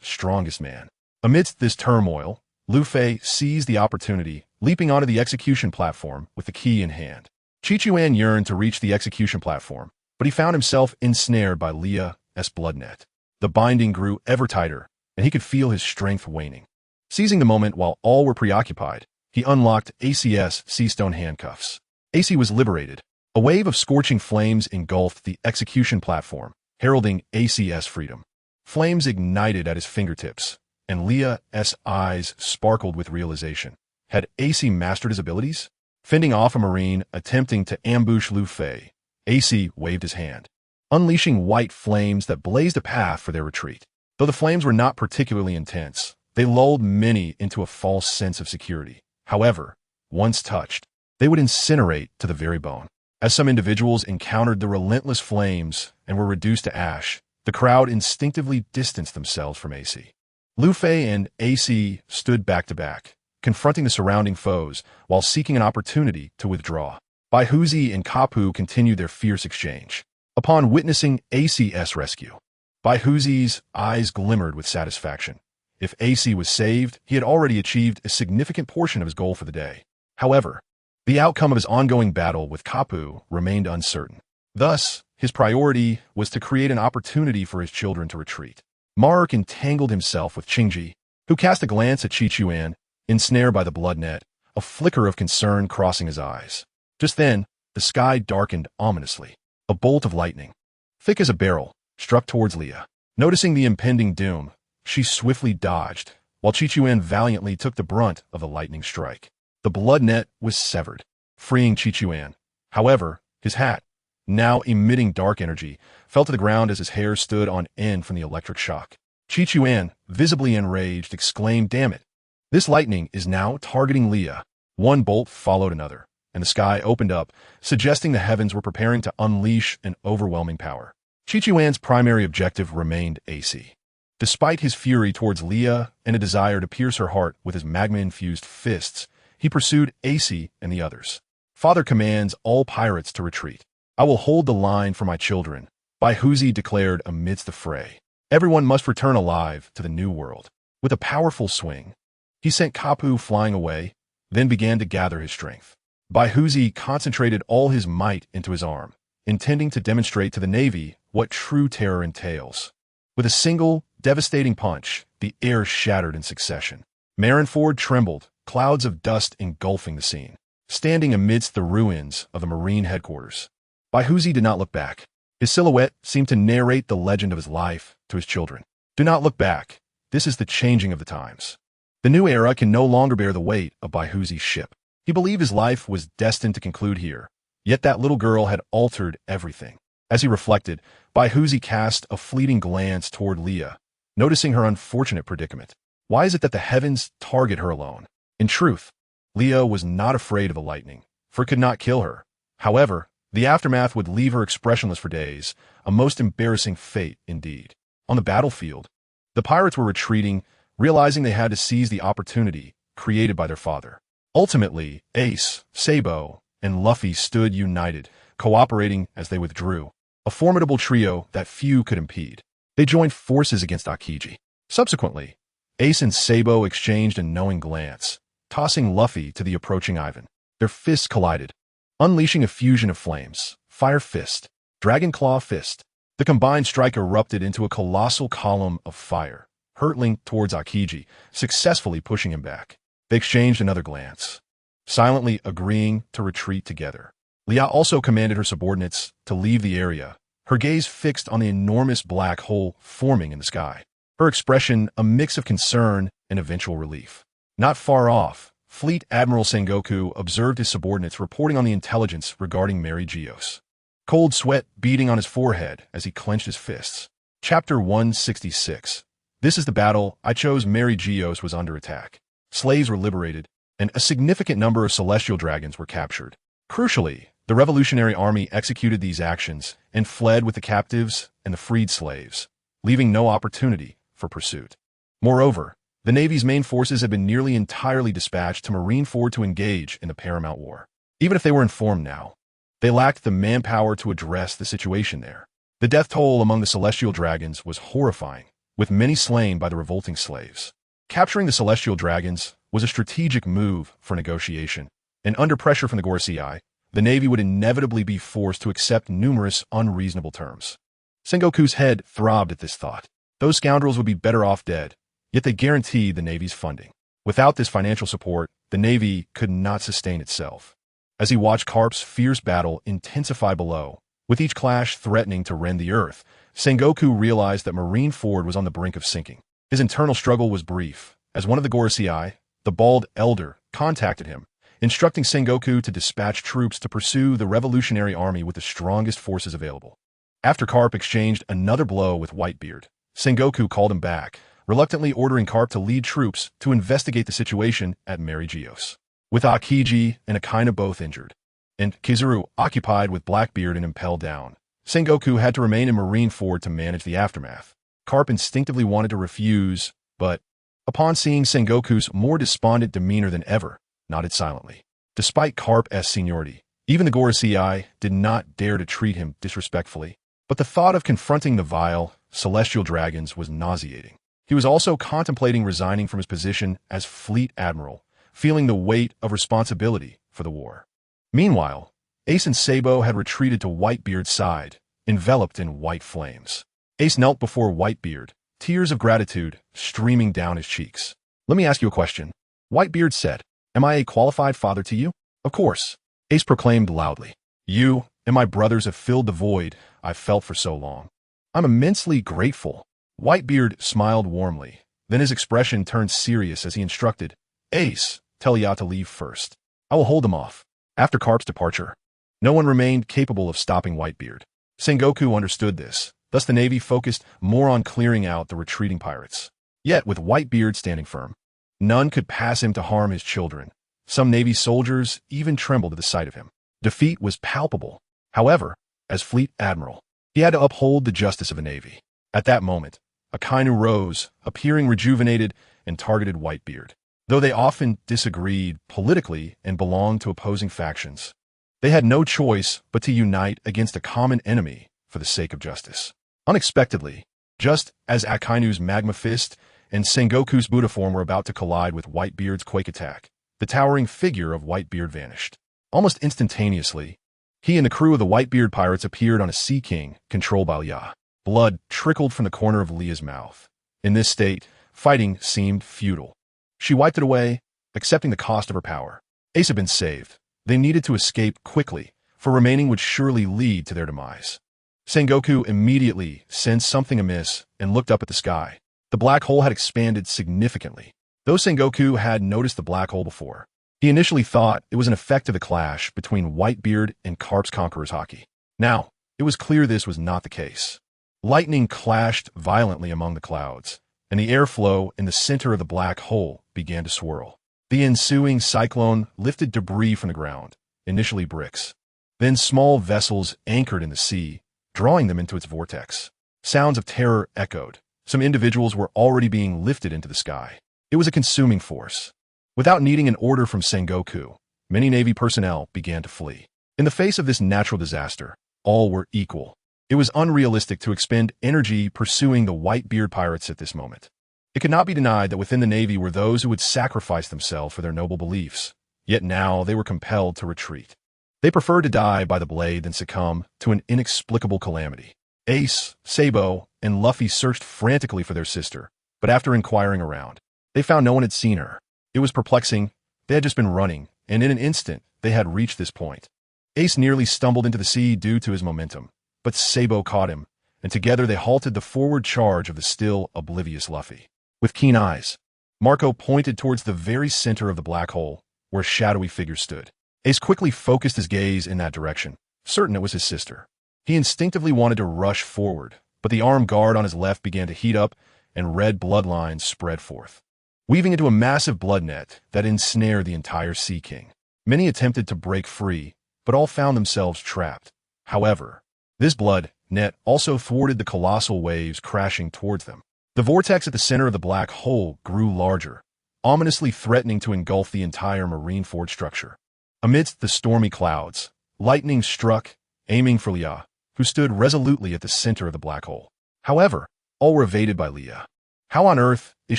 strongest man. Amidst this turmoil, Lu Fei seized the opportunity, leaping onto the execution platform with the key in hand. Qichuan yearned to reach the execution platform, but he found himself ensnared by Leah's blood net. The binding grew ever tighter, and he could feel his strength waning. Seizing the moment while all were preoccupied, he unlocked AC's sea-stone handcuffs. AC was liberated. A wave of scorching flames engulfed the execution platform, heralding AC's freedom. Flames ignited at his fingertips, and Leah's eyes sparkled with realization. Had AC mastered his abilities? Fending off a Marine attempting to ambush Lu Fei, AC waved his hand, unleashing white flames that blazed a path for their retreat. Though the flames were not particularly intense, they lulled many into a false sense of security. However, once touched, they would incinerate to the very bone. As some individuals encountered the relentless flames and were reduced to ash, the crowd instinctively distanced themselves from AC. Lu Fei and AC stood back to back, confronting the surrounding foes while seeking an opportunity to withdraw. Baihuzi and Kapu continued their fierce exchange. Upon witnessing AC's rescue, Baihuzi's eyes glimmered with satisfaction. If AC was saved, he had already achieved a significant portion of his goal for the day. However, the outcome of his ongoing battle with Kapu remained uncertain. Thus, his priority was to create an opportunity for his children to retreat. Mark entangled himself with Qingji, who cast a glance at Qichuan, ensnared by the blood net, a flicker of concern crossing his eyes. Just then, the sky darkened ominously. A bolt of lightning, thick as a barrel, struck towards Leah. Noticing the impending doom, she swiftly dodged, while Qichuan valiantly took the brunt of the lightning strike. The blood net was severed, freeing Qichuan. However, his hat, now emitting dark energy, fell to the ground as his hair stood on end from the electric shock. Qichuan, visibly enraged, exclaimed, "Damn it! This lightning is now targeting Leah." One bolt followed another, and the sky opened up, suggesting the heavens were preparing to unleash an overwhelming power. Qichuan's primary objective remained AC. Despite his fury towards Leah and a desire to pierce her heart with his magma-infused fists, he pursued AC and the others. "Father commands all pirates to retreat. I will hold the line for my children," Baihuzi declared amidst the fray. Everyone must return alive to the new world. With a powerful swing, he sent Kapu flying away, then began to gather his strength. Baihuzi concentrated all his might into his arm, intending to demonstrate to the Navy what true terror entails. With a single, devastating punch, the air shattered in succession. Marineford trembled, clouds of dust engulfing the scene. Standing amidst the ruins of the Marine headquarters, Baihuzi did not look back. His silhouette seemed to narrate the legend of his life to his children. "Do not look back. This is the changing of the times." The new era can no longer bear the weight of Baihuzi's ship. He believed his life was destined to conclude here, yet that little girl had altered everything. As he reflected, Baihuzi cast a fleeting glance toward Leah, noticing her unfortunate predicament. Why is it that the heavens target her alone? In truth, Leah was not afraid of the lightning, for it could not kill her. However, the aftermath would leave her expressionless for days, a most embarrassing fate indeed. On the battlefield, the pirates were retreating, realizing they had to seize the opportunity created by their father. Ultimately, Ace, Sabo, and Luffy stood united, cooperating as they withdrew. A a formidable trio that few could impede. They joined forces against Akiji. Subsequently, Ace and Sabo exchanged a knowing glance, tossing Luffy to the approaching Ivan. Their fists collided, unleashing a fusion of flames. Fire Fist, Dragon Claw Fist. The combined strike erupted into a colossal column of fire, hurtling towards Akiji, successfully pushing him back. They exchanged another glance, silently agreeing to retreat together. Lia also commanded her subordinates to leave the area, her gaze fixed on the enormous black hole forming in the sky. Her expression a mix of concern and eventual relief. Not far off, Fleet Admiral Sengoku observed his subordinates reporting on the intelligence regarding Mary Geos. Cold sweat beading on his forehead as he clenched his fists. Chapter 166. This is the battle I chose. Mary Geos was under attack. Slaves were liberated, and a significant number of celestial dragons were captured. Crucially, the Revolutionary Army executed these actions and fled with the captives and the freed slaves, leaving no opportunity for pursuit. Moreover, the Navy's main forces had been nearly entirely dispatched to Marineford to engage in the Paramount War. Even if they were informed now, they lacked the manpower to address the situation there. The death toll among the celestial dragons was horrifying, with many slain by the revolting slaves. Capturing the celestial dragons was a strategic move for negotiation, and under pressure from the Gorosei, the Navy would inevitably be forced to accept numerous unreasonable terms. Sengoku's head throbbed at this thought. Those scoundrels would be better off dead, yet they guaranteed the Navy's funding. Without this financial support, the Navy could not sustain itself. As he watched Carp's fierce battle intensify below, with each clash threatening to rend the earth, Sengoku realized that Marineford was on the brink of sinking. His internal struggle was brief, as one of the Gorosei, the bald elder, contacted him, instructing Sengoku to dispatch troops to pursue the Revolutionary Army with the strongest forces available. After Carp exchanged another blow with Whitebeard, Sengoku called him back, reluctantly ordering Carp to lead troops to investigate the situation at Mary Geos. With Akiji and Akainu both injured, and Kizaru occupied with Blackbeard and impelled down, Sengoku had to remain in Marineford to manage the aftermath. Carp instinctively wanted to refuse, but, upon seeing Sengoku's more despondent demeanor than ever, nodded silently. Despite Carp's seniority, even the Gorosei did not dare to treat him disrespectfully, but the thought of confronting the vile, celestial dragons was nauseating. He was also contemplating resigning from his position as Fleet Admiral, feeling the weight of responsibility for the war. Meanwhile, Ace and Sabo had retreated to Whitebeard's side, enveloped in white flames. Ace knelt before Whitebeard, tears of gratitude streaming down his cheeks. "Let me ask you a question," Whitebeard said. "Am I a qualified father to you?" "Of course," Ace proclaimed loudly. "You and my brothers have filled the void I've felt for so long. I'm immensely grateful." Whitebeard smiled warmly, then his expression turned serious as he instructed, "Ace, tell Ya to leave first. I will hold them off." After Carp's departure, no one remained capable of stopping Whitebeard. Sengoku understood this, thus the Navy focused more on clearing out the retreating pirates. Yet, with Whitebeard standing firm, none could pass him to harm his children. Some Navy soldiers even trembled at the sight of him. Defeat was palpable. However, as Fleet Admiral, he had to uphold the justice of the Navy. At that moment, Akainu rose, appearing rejuvenated, and targeted Whitebeard. Though they often disagreed politically and belonged to opposing factions, they had no choice but to unite against a common enemy for the sake of justice. Unexpectedly, just as Akainu's Magma Fist and Sengoku's Buddha form were about to collide with Whitebeard's Quake Attack, the towering figure of Whitebeard vanished. Almost instantaneously, he and the crew of the Whitebeard pirates appeared on a Sea King controlled by Lia. Blood trickled from the corner of Lia's mouth. In this state, fighting seemed futile. She wiped it away, accepting the cost of her power. Ace had been saved. They needed to escape quickly, for remaining would surely lead to their demise. Sengoku immediately sensed something amiss and looked up at the sky. The black hole had expanded significantly. Though Sengoku had noticed the black hole before, he initially thought it was an effect of the clash between Whitebeard and Carp's Conqueror's Haki. Now, it was clear this was not the case. Lightning clashed violently among the clouds, and the airflow in the center of the black hole began to swirl. The ensuing cyclone lifted debris from the ground, initially bricks. Then small vessels anchored in the sea, drawing them into its vortex. Sounds of terror echoed. Some individuals were already being lifted into the sky. It was a consuming force. Without needing an order from Sengoku, many Navy personnel began to flee. In the face of this natural disaster, all were equal. It was unrealistic to expend energy pursuing the Whitebeard pirates at this moment. It could not be denied that within the Navy were those who would sacrifice themselves for their noble beliefs, yet now they were compelled to retreat. They preferred to die by the blade than succumb to an inexplicable calamity. Ace, Sabo, and Luffy searched frantically for their sister, but after inquiring around, they found no one had seen her. It was perplexing. They had just been running, and in an instant, they had reached this point. Ace nearly stumbled into the sea due to his momentum, but Sabo caught him, and together they halted the forward charge of the still oblivious Luffy. With keen eyes, Marco pointed towards the very center of the black hole, where a shadowy figure stood. Ace quickly focused his gaze in that direction, certain it was his sister. He instinctively wanted to rush forward, but the armed guard on his left began to heat up, and red bloodlines spread forth, weaving into a massive blood net that ensnared the entire Sea King. Many attempted to break free, but all found themselves trapped. However, this blood net also thwarted the colossal waves crashing towards them. The vortex at the center of the black hole grew larger, ominously threatening to engulf the entire Marineford structure. Amidst the stormy clouds, lightning struck, aiming for Leah, who stood resolutely at the center of the black hole. However, all were evaded by Leah. How on earth is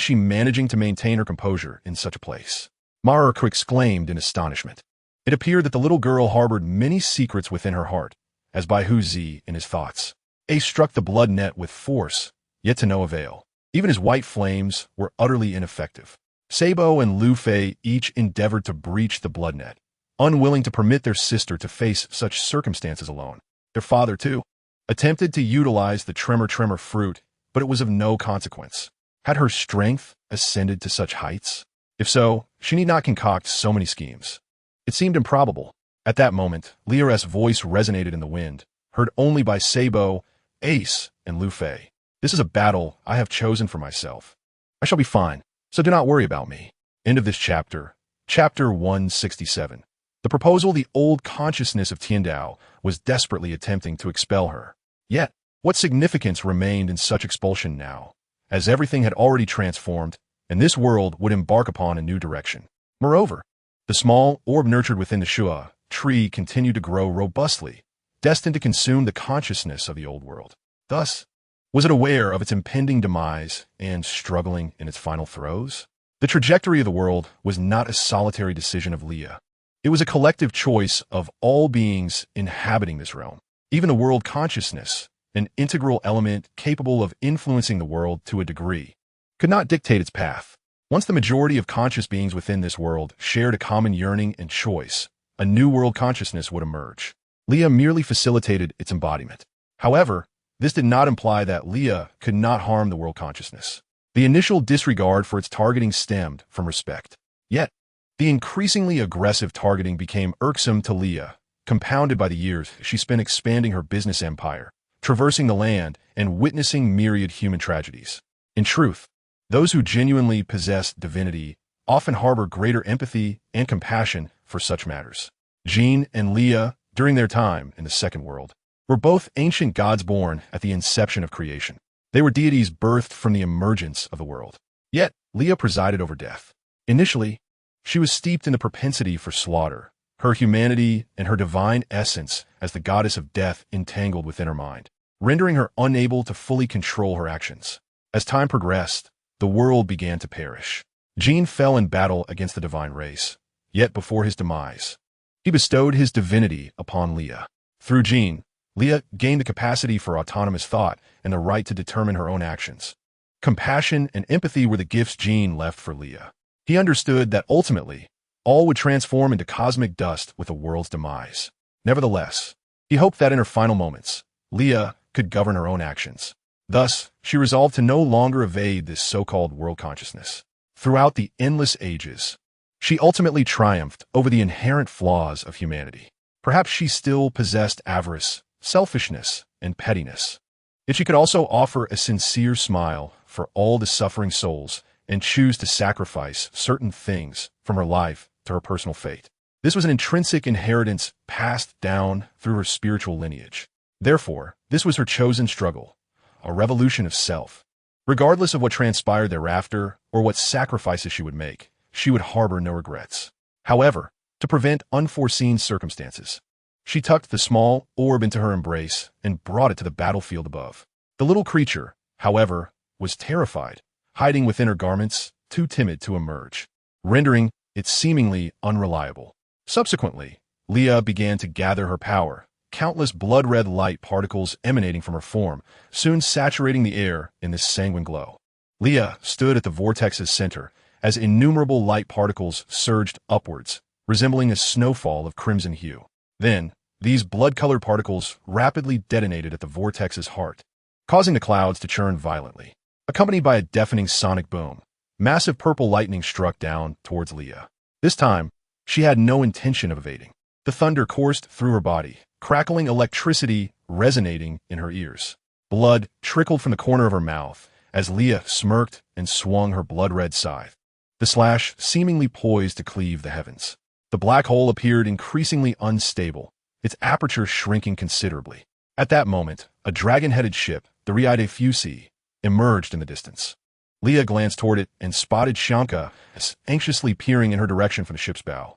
she managing to maintain her composure in such a place? Marco exclaimed in astonishment. It appeared that the little girl harbored many secrets within her heart, as by Huzi in his thoughts. Ace struck the blood net with force, yet to no avail. Even his white flames were utterly ineffective. Sabo and Luffy each endeavored to breach the blood net, unwilling to permit their sister to face such circumstances alone. Their father, too, attempted to utilize the tremor fruit, but it was of no consequence. Had her strength ascended to such heights? If so, she need not concoct so many schemes. It seemed improbable. At that moment, Lear's voice resonated in the wind, heard only by Sabo, Ace, and Luffy. This is a battle I have chosen for myself. I shall be fine, so do not worry about me. End of this chapter. Chapter 167. The proposal the old consciousness of Tiandao was desperately attempting to expel her. Yet, what significance remained in such expulsion now, as everything had already transformed, and this world would embark upon a new direction? Moreover, the small orb nurtured within the Shua tree continued to grow robustly, destined to consume the consciousness of the old world. Thus, was it aware of its impending demise and struggling in its final throes? The trajectory of the world was not a solitary decision of Leah. It was a collective choice of all beings inhabiting this realm. Even the world consciousness, an integral element capable of influencing the world to a degree, could not dictate its path. Once the majority of conscious beings within this world shared a common yearning and choice, a new world consciousness would emerge. Leah merely facilitated its embodiment. However, this did not imply that Leah could not harm the world consciousness. The initial disregard for its targeting stemmed from respect. Yet, the increasingly aggressive targeting became irksome to Leah, compounded by the years she spent expanding her business empire, traversing the land, and witnessing myriad human tragedies. In truth, those who genuinely possess divinity often harbor greater empathy and compassion for such matters. Jean and Leah, during their time in the Second World, were both ancient gods born at the inception of creation. They were deities birthed from the emergence of the world. Yet, Leah presided over death. Initially, she was steeped in the propensity for slaughter, her humanity and her divine essence as the goddess of death entangled within her mind, rendering her unable to fully control her actions. As time progressed, the world began to perish. Jean fell in battle against the divine race, yet before his demise, he bestowed his divinity upon Leah. Through Jean, Leah gained the capacity for autonomous thought and the right to determine her own actions. Compassion and empathy were the gifts Jean left for Leah. He understood that ultimately, all would transform into cosmic dust with the world's demise. Nevertheless, he hoped that in her final moments, Leah could govern her own actions. Thus, she resolved to no longer evade this so-called world consciousness. Throughout the endless ages, she ultimately triumphed over the inherent flaws of humanity. Perhaps she still possessed avarice, selfishness, and pettiness. Yet she could also offer a sincere smile for all the suffering souls and choose to sacrifice certain things from her life to her personal fate. This was an intrinsic inheritance passed down through her spiritual lineage. Therefore, this was her chosen struggle, a revolution of self. Regardless of what transpired thereafter or what sacrifices she would make, she would harbor no regrets. However, to prevent unforeseen circumstances, She tucked the small orb into her embrace and brought it to the battlefield above. The little creature, however, was terrified, hiding within her garments, too timid to emerge, rendering it seemingly unreliable. Subsequently, Leah began to gather her power, countless blood-red light particles emanating from her form, soon saturating the air in this sanguine glow. Leah stood at the vortex's center as innumerable light particles surged upwards, resembling a snowfall of crimson hue. Then, these blood-colored particles rapidly detonated at the vortex's heart, causing the clouds to churn violently. Accompanied by a deafening sonic boom, massive purple lightning struck down towards Leah. This time, she had no intention of evading. The thunder coursed through her body, crackling electricity resonating in her ears. Blood trickled from the corner of her mouth as Leah smirked and swung her blood-red scythe, the slash seemingly poised to cleave the heavens. The black hole appeared increasingly unstable, its aperture shrinking considerably. At that moment, a dragon-headed ship, the ReaperSister, emerged in the distance. Leah glanced toward it and spotted Shanka anxiously peering in her direction from the ship's bow.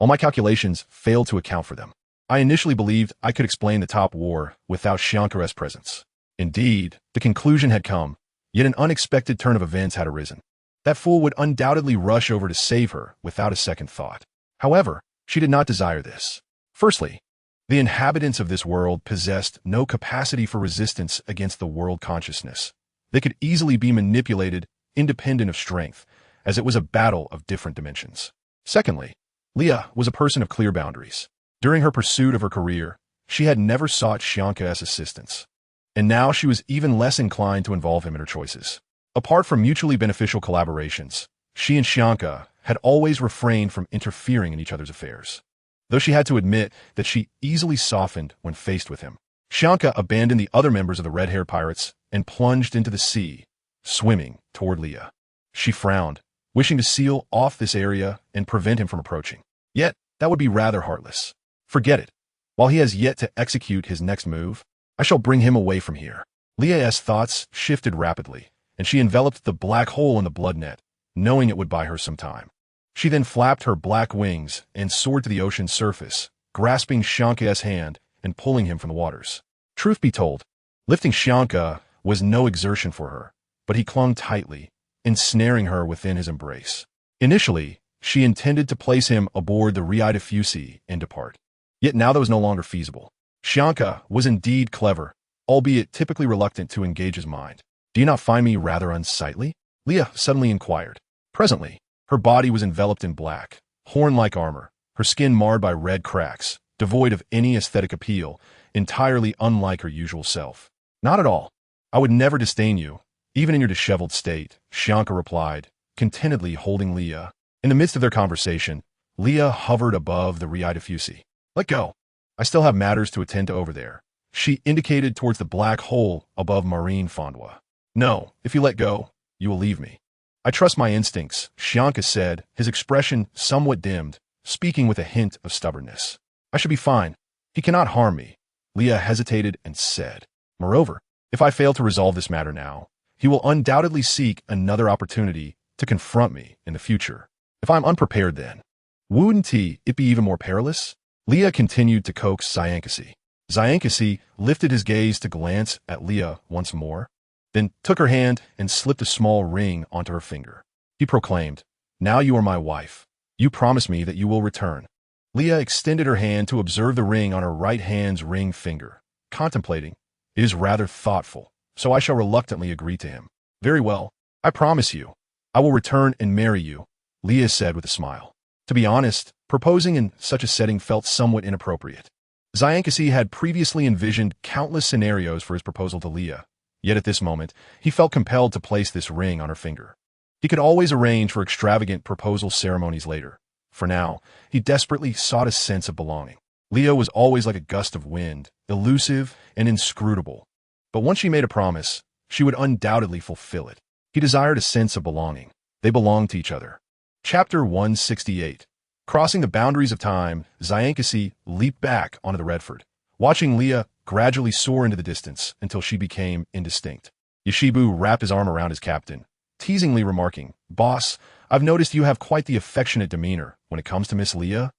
All my calculations failed to account for them. I initially believed I could explain the top war without Shanka's presence. Indeed, the conclusion had come, yet an unexpected turn of events had arisen. That fool would undoubtedly rush over to save her without a second thought. However, she did not desire this. Firstly, the inhabitants of this world possessed no capacity for resistance against the world consciousness. They could easily be manipulated, independent of strength, as it was a battle of different dimensions. Secondly, Leah was a person of clear boundaries. During her pursuit of her career, she had never sought Shanka's assistance, and now she was even less inclined to involve him in her choices. Apart from mutually beneficial collaborations, she and Shanka had always refrained from interfering in each other's affairs. Though she had to admit that she easily softened when faced with him. Shanka abandoned the other members of the red-haired pirates and plunged into the sea, swimming toward Leah. She frowned, wishing to seal off this area and prevent him from approaching. Yet, that would be rather heartless. Forget it. While he has yet to execute his next move, I shall bring him away from here. Leah's thoughts shifted rapidly, and she enveloped the black hole in the blood net, knowing it would buy her some time. She then flapped her black wings and soared to the ocean's surface, grasping Shanka's hand and pulling him from the waters. Truth be told, lifting Shanka was no exertion for her, but he clung tightly, ensnaring her within his embrace. Initially, she intended to place him aboard the ReaperSister and depart. Yet now that was no longer feasible. Shanka was indeed clever, albeit typically reluctant to engage his mind. Do you not find me rather unsightly? Leah suddenly inquired. Presently, her body was enveloped in black, horn-like armor, her skin marred by red cracks, devoid of any aesthetic appeal, entirely unlike her usual self. Not at all. I would never disdain you, even in your disheveled state, Shanka replied, contentedly holding Leah. In the midst of their conversation, Leah hovered above the ReaperSister. Let go. I still have matters to attend to over there. She indicated towards the black hole above Marine Fondwa. No, if you let go, you will leave me. I trust my instincts, Shanka said, his expression somewhat dimmed, speaking with a hint of stubbornness. I should be fine. He cannot harm me. Leah hesitated and said. Moreover, if I fail to resolve this matter now, he will undoubtedly seek another opportunity to confront me in the future. If I'm unprepared then, wouldn't it be even more perilous? Leah continued to coax Zyankasi. Zyankasi lifted his gaze to glance at Leah once more, then took her hand and slipped a small ring onto her finger. He proclaimed, Now you are my wife. You promise me that you will return. Leah extended her hand to observe the ring on her right hand's ring finger, contemplating. It is rather thoughtful, so I shall reluctantly agree to him. Very well, I promise you. I will return and marry you, Leah said with a smile. To be honest, proposing in such a setting felt somewhat inappropriate. Zyankasi had previously envisioned countless scenarios for his proposal to Leah, yet at this moment, he felt compelled to place this ring on her finger. He could always arrange for extravagant proposal ceremonies later. For now, he desperately sought a sense of belonging. Leah was always like a gust of wind, elusive and inscrutable. But once she made a promise, she would undoubtedly fulfill it. He desired a sense of belonging. They belonged to each other. Chapter 168. Crossing the boundaries of time, Zyankasi leaped back onto the Redford, watching Leah gradually soar into the distance until she became indistinct. Yoshibu wrapped his arm around his captain, teasingly remarking, Boss, I've noticed you have quite the affectionate demeanor when it comes to Miss Leah.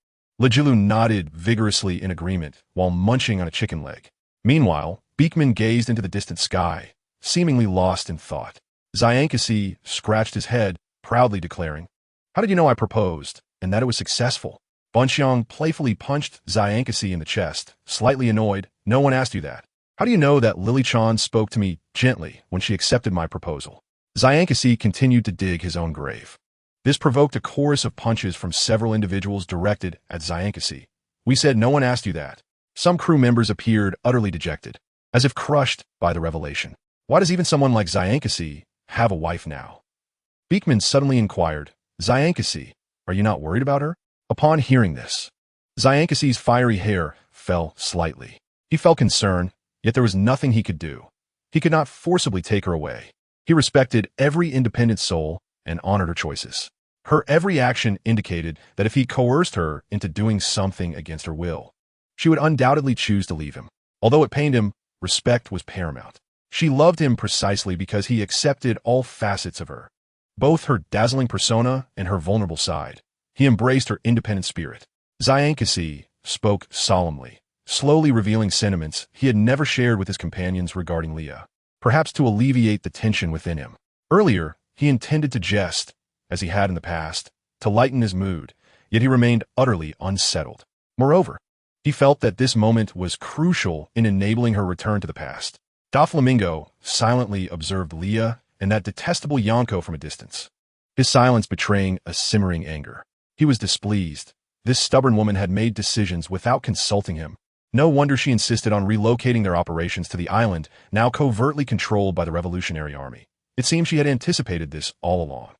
Lejilu nodded vigorously in agreement while munching on a chicken leg. Meanwhile, Beekman gazed into the distant sky, seemingly lost in thought. Zyankasi scratched his head, proudly declaring, "How did you know I proposed, and that it was successful?" Bunxiang playfully punched Zyankasi in the chest, slightly annoyed. "No one asked you that. How do you know that Lily-chan spoke to me gently when she accepted my proposal?" Zyankasi continued to dig his own grave. This provoked a chorus of punches from several individuals directed at Zyankasi. "We said no one asked you that." Some crew members appeared utterly dejected, as if crushed by the revelation. Why does even someone like Zyankasi have a wife now? Beekman suddenly inquired, "Zyankasi, are you not worried about her?" Upon hearing this, Zyankasi's fiery hair fell slightly. He felt concern, yet there was nothing he could do. He could not forcibly take her away. He respected every independent soul and honored her choices. Her every action indicated that if he coerced her into doing something against her will, she would undoubtedly choose to leave him. Although it pained him, respect was paramount. She loved him precisely because he accepted all facets of her, both her dazzling persona and her vulnerable side. He embraced her independent spirit. Zyankasi spoke solemnly, slowly revealing sentiments he had never shared with his companions regarding Leah, perhaps to alleviate the tension within him. Earlier, he intended to jest, as he had in the past, to lighten his mood, yet he remained utterly unsettled. Moreover, he felt that this moment was crucial in enabling her return to the past. Doflamingo silently observed Leah and that detestable Yonko from a distance, his silence betraying a simmering anger. He was displeased. This stubborn woman had made decisions without consulting him. No wonder she insisted on relocating their operations to the island, now covertly controlled by the Revolutionary Army. It seemed she had anticipated this all along.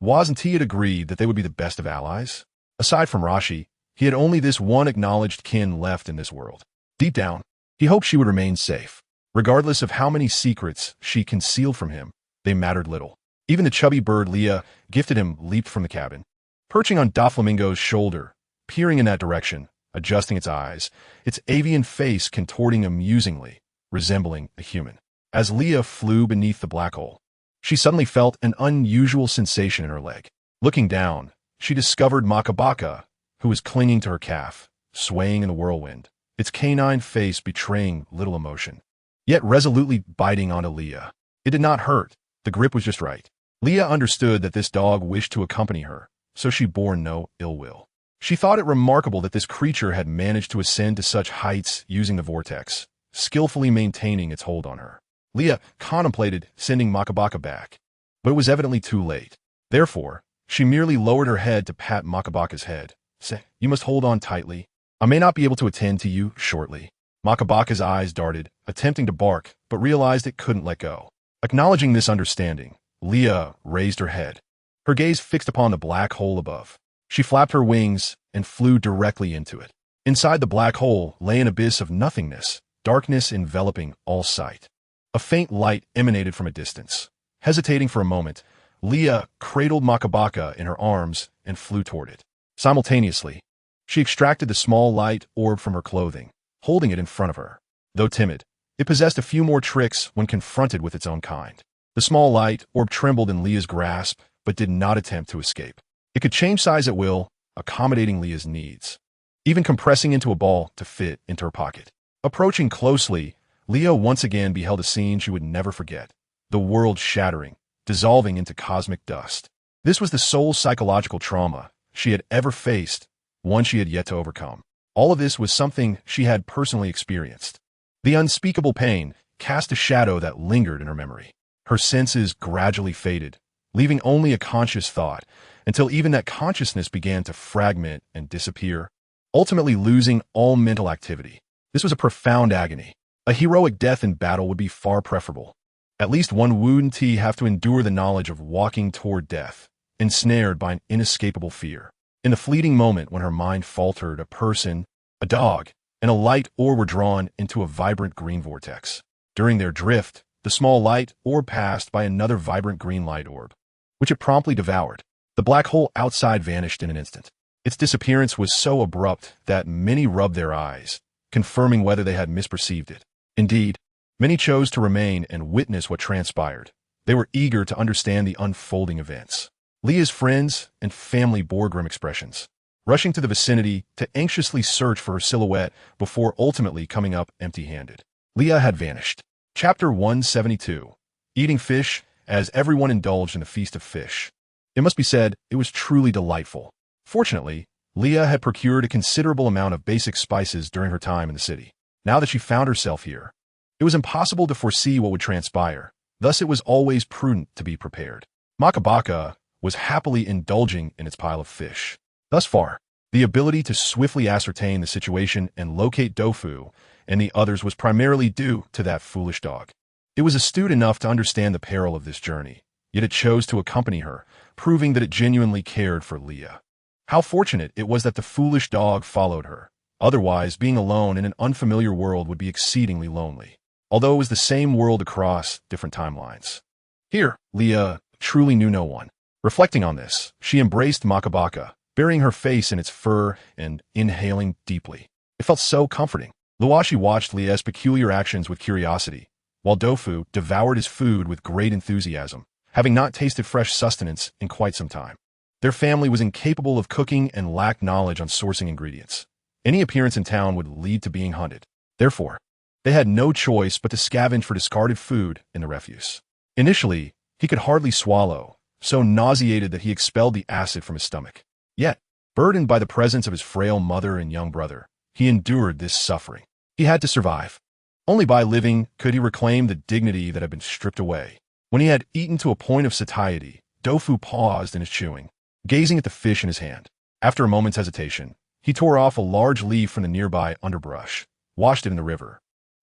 Wasn't he had agreed that they would be the best of allies? Aside from Rashi, he had only this one acknowledged kin left in this world. Deep down, he hoped she would remain safe. Regardless of how many secrets she concealed from him, they mattered little. Even the chubby bird Leah gifted him leaped from the cabin. Perching on Doflamingo's shoulder, peering in that direction, adjusting its eyes, its avian face contorting amusingly, resembling a human. As Leah flew beneath the black hole, she suddenly felt an unusual sensation in her leg. Looking down, she discovered Makabaka, who was clinging to her calf, swaying in the whirlwind, its canine face betraying little emotion, yet resolutely biting onto Leah. It did not hurt. The grip was just right. Leah understood that this dog wished to accompany her, so she bore no ill will. She thought it remarkable that this creature had managed to ascend to such heights using the vortex, skillfully maintaining its hold on her. Leah contemplated sending Makabaka back, but it was evidently too late. Therefore, she merely lowered her head to pat Makabaka's head. "Say, you must hold on tightly. I may not be able to attend to you shortly." Makabaka's eyes darted, attempting to bark, but realized it couldn't let go. Acknowledging this understanding, Leah raised her head, her gaze fixed upon the black hole above. She flapped her wings and flew directly into it. Inside the black hole lay an abyss of nothingness, darkness enveloping all sight. A faint light emanated from a distance. Hesitating for a moment, Leah cradled Makabaka in her arms and flew toward it. Simultaneously, she extracted the small light orb from her clothing, holding it in front of her. Though timid, it possessed a few more tricks when confronted with its own kind. The small light orb trembled in Leah's grasp, but did not attempt to escape. It could change size at will, accommodating Leah's needs, even compressing into a ball to fit into her pocket. Approaching closely, Leah once again beheld a scene she would never forget, the world shattering, dissolving into cosmic dust. This was the sole psychological trauma she had ever faced, one she had yet to overcome. All of this was something she had personally experienced. The unspeakable pain cast a shadow that lingered in her memory. Her senses gradually faded, leaving only a conscious thought, until even that consciousness began to fragment and disappear, ultimately losing all mental activity. This was a profound agony. A heroic death in battle would be far preferable. At least one wouldn't have to endure the knowledge of walking toward death, ensnared by an inescapable fear. In the fleeting moment when her mind faltered, a person, a dog, and a light orb were drawn into a vibrant green vortex. During their drift, the small light orb passed by another vibrant green light orb, which it promptly devoured. The black hole outside vanished in an instant. Its disappearance was so abrupt that many rubbed their eyes, confirming whether they had misperceived it. Indeed, many chose to remain and witness what transpired. They were eager to understand the unfolding events. Leah's friends and family bore grim expressions. rushing to the vicinity to anxiously search for her silhouette before ultimately coming up empty-handed. Leah had vanished. Chapter 172. Eating fish, as everyone indulged in a feast of fish. It must be said, it was truly delightful. Fortunately, Leah had procured a considerable amount of basic spices during her time in the city. Now that she found herself here, it was impossible to foresee what would transpire, thus it was always prudent to be prepared. Makabaka was happily indulging in its pile of fish. Thus far, the ability to swiftly ascertain the situation and locate Dofu and the others was primarily due to that foolish dog. It was astute enough to understand the peril of this journey, yet it chose to accompany her, proving that it genuinely cared for Leah. How fortunate it was that the foolish dog followed her. Otherwise, being alone in an unfamiliar world would be exceedingly lonely. Although it was the same world across different timelines. Here, Leah truly knew no one. Reflecting on this, she embraced Makabaka, burying her face in its fur and inhaling deeply. It felt so comforting. Luashi watched Leah's peculiar actions with curiosity, while Dofu devoured his food with great enthusiasm, having not tasted fresh sustenance in quite some time. Their family was incapable of cooking and lacked knowledge on sourcing ingredients. Any appearance in town would lead to being hunted. Therefore, they had no choice but to scavenge for discarded food in the refuse. Initially, he could hardly swallow, so nauseated that he expelled the acid from his stomach. Yet, burdened by the presence of his frail mother and young brother, he endured this suffering. He had to survive. Only by living could he reclaim the dignity that had been stripped away. When he had eaten to a point of satiety, Dofu paused in his chewing, gazing at the fish in his hand. After a moment's hesitation, he tore off a large leaf from the nearby underbrush, washed it in the river,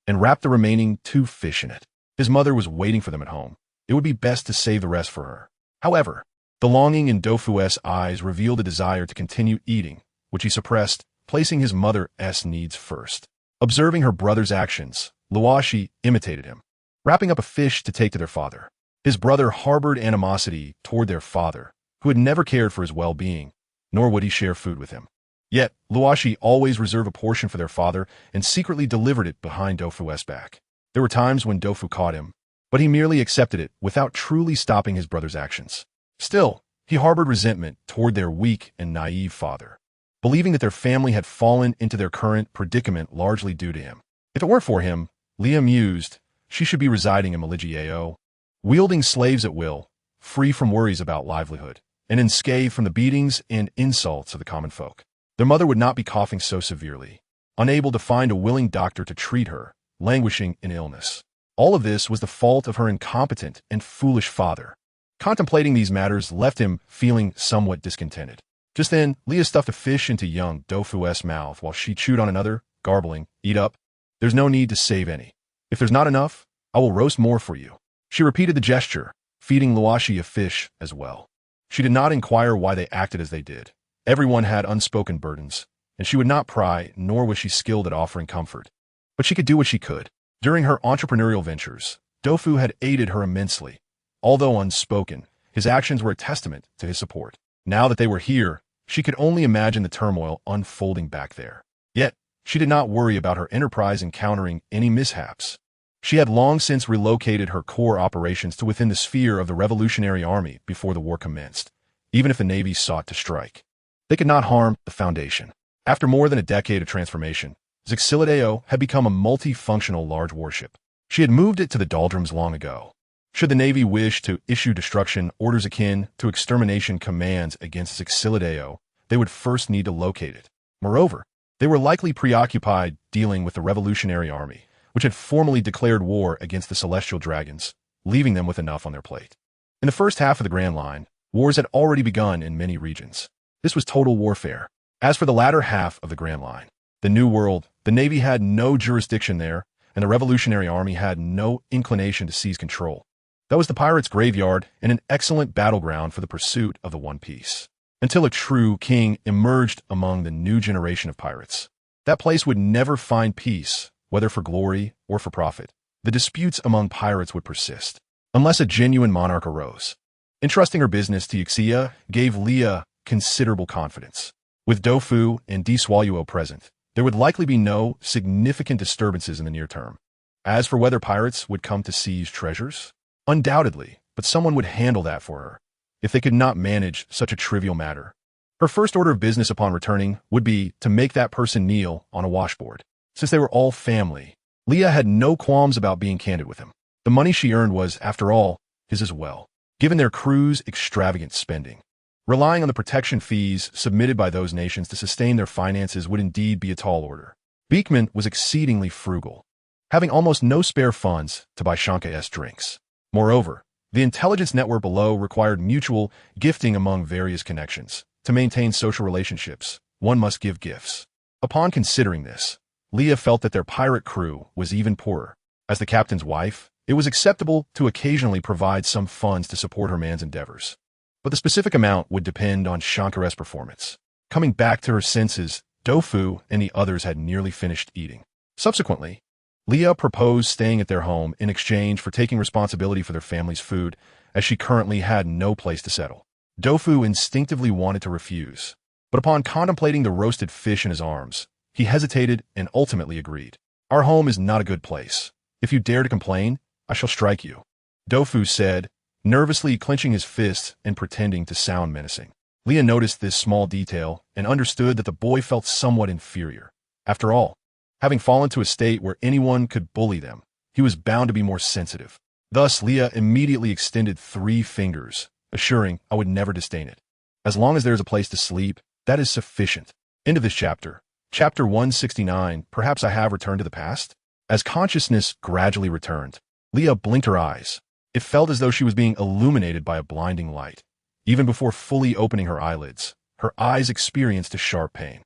and wrapped the remaining 2 fish in it. His mother was waiting for them at home. It would be best to save the rest for her. However, the longing in Dofu's eyes revealed a desire to continue eating, which he suppressed, placing his mother's needs first. Observing her brother's actions, Luashi imitated him, wrapping up a fish to take to their father. His brother harbored animosity toward their father, who had never cared for his well-being, nor would he share food with him. Yet, Luashi always reserved a portion for their father and secretly delivered it behind Dofu's back. There were times when Dofu caught him, but he merely accepted it without truly stopping his brother's actions. Still, he harbored resentment toward their weak and naive father, believing that their family had fallen into their current predicament largely due to him. If it weren't for him, Leah mused, she should be residing in Maligiao, wielding slaves at will, free from worries about livelihood, and unscathed from the beatings and insults of the common folk. Their mother would not be coughing so severely, unable to find a willing doctor to treat her, languishing in illness. All of this was the fault of her incompetent and foolish father. Contemplating these matters left him feeling somewhat discontented. Just then, Leah stuffed a fish into young Dofu's mouth while she chewed on another, garbling, "Eat up. There's no need to save any. If there's not enough, I will roast more for you." She repeated the gesture, feeding Luashi a fish as well. She did not inquire why they acted as they did. Everyone had unspoken burdens, and she would not pry, nor was she skilled at offering comfort. But she could do what she could. During her entrepreneurial ventures, Dofu had aided her immensely. Although unspoken, his actions were a testament to his support. Now that they were here, she could only imagine the turmoil unfolding back there. Yet, she did not worry about her enterprise encountering any mishaps. She had long since relocated her core operations to within the sphere of the Revolutionary Army before the war commenced, even if the Navy sought to strike. They could not harm the Foundation. After more than a decade of transformation, Zixilideo had become a multifunctional large warship. She had moved it to the doldrums long ago. Should the Navy wish to issue destruction orders akin to extermination commands against Zixilideo, they would first need to locate it. Moreover, they were likely preoccupied dealing with the Revolutionary Army, which had formally declared war against the Celestial Dragons, leaving them with enough on their plate. In the first half of the Grand Line, wars had already begun in many regions. This was total warfare. As for the latter half of the Grand Line, the New World, the Navy had no jurisdiction there, and the Revolutionary Army had no inclination to seize control. That was the pirates' graveyard and an excellent battleground for the pursuit of the One Piece. Until a true king emerged among the new generation of pirates, that place would never find peace, whether for glory or for profit. The disputes among pirates would persist, unless a genuine monarch arose. Entrusting her business to Yuxia gave Leah considerable confidence. With Dofu and Disualuo present, there would likely be no significant disturbances in the near term. As for whether pirates would come to seize treasures, undoubtedly, but someone would handle that for her. If they could not manage such a trivial matter, Her first order of business upon returning would be to make that person kneel on a washboard. Since they were all family, Leah had no qualms about being candid with him. The money she earned was, after all, his as well, given their crew's extravagant spending. Relying on the protection fees submitted by those nations to sustain their finances would indeed be a tall order. Beekman was exceedingly frugal, having almost no spare funds to buy Shanka's drinks. Moreover, the intelligence network below required mutual gifting among various connections. To maintain social relationships, one must give gifts. Upon considering this, Leah felt that their pirate crew was even poorer. As the captain's wife, it was acceptable to occasionally provide some funds to support her man's endeavors. But the specific amount would depend on Shankare's performance. Coming back to her senses, Dofu and the others had nearly finished eating. Subsequently, Leah proposed staying at their home in exchange for taking responsibility for their family's food, as she currently had no place to settle. Dofu instinctively wanted to refuse, but upon contemplating the roasted fish in his arms, he hesitated and ultimately agreed. "Our home is not a good place. If you dare to complain, I shall strike you," Dofu said, nervously clenching his fists and pretending to sound menacing. Leah noticed this small detail and understood that the boy felt somewhat inferior. After all, having fallen to a state where anyone could bully them, he was bound to be more sensitive. Thus, Leah immediately extended 3 fingers, assuring, "I would never disdain it. As long as there is a place to sleep, that is sufficient." End of this chapter. Chapter 169, Perhaps I Have Returned to the Past? As consciousness gradually returned, Leah blinked her eyes. It felt as though she was being illuminated by a blinding light. Even before fully opening her eyelids, her eyes experienced a sharp pain.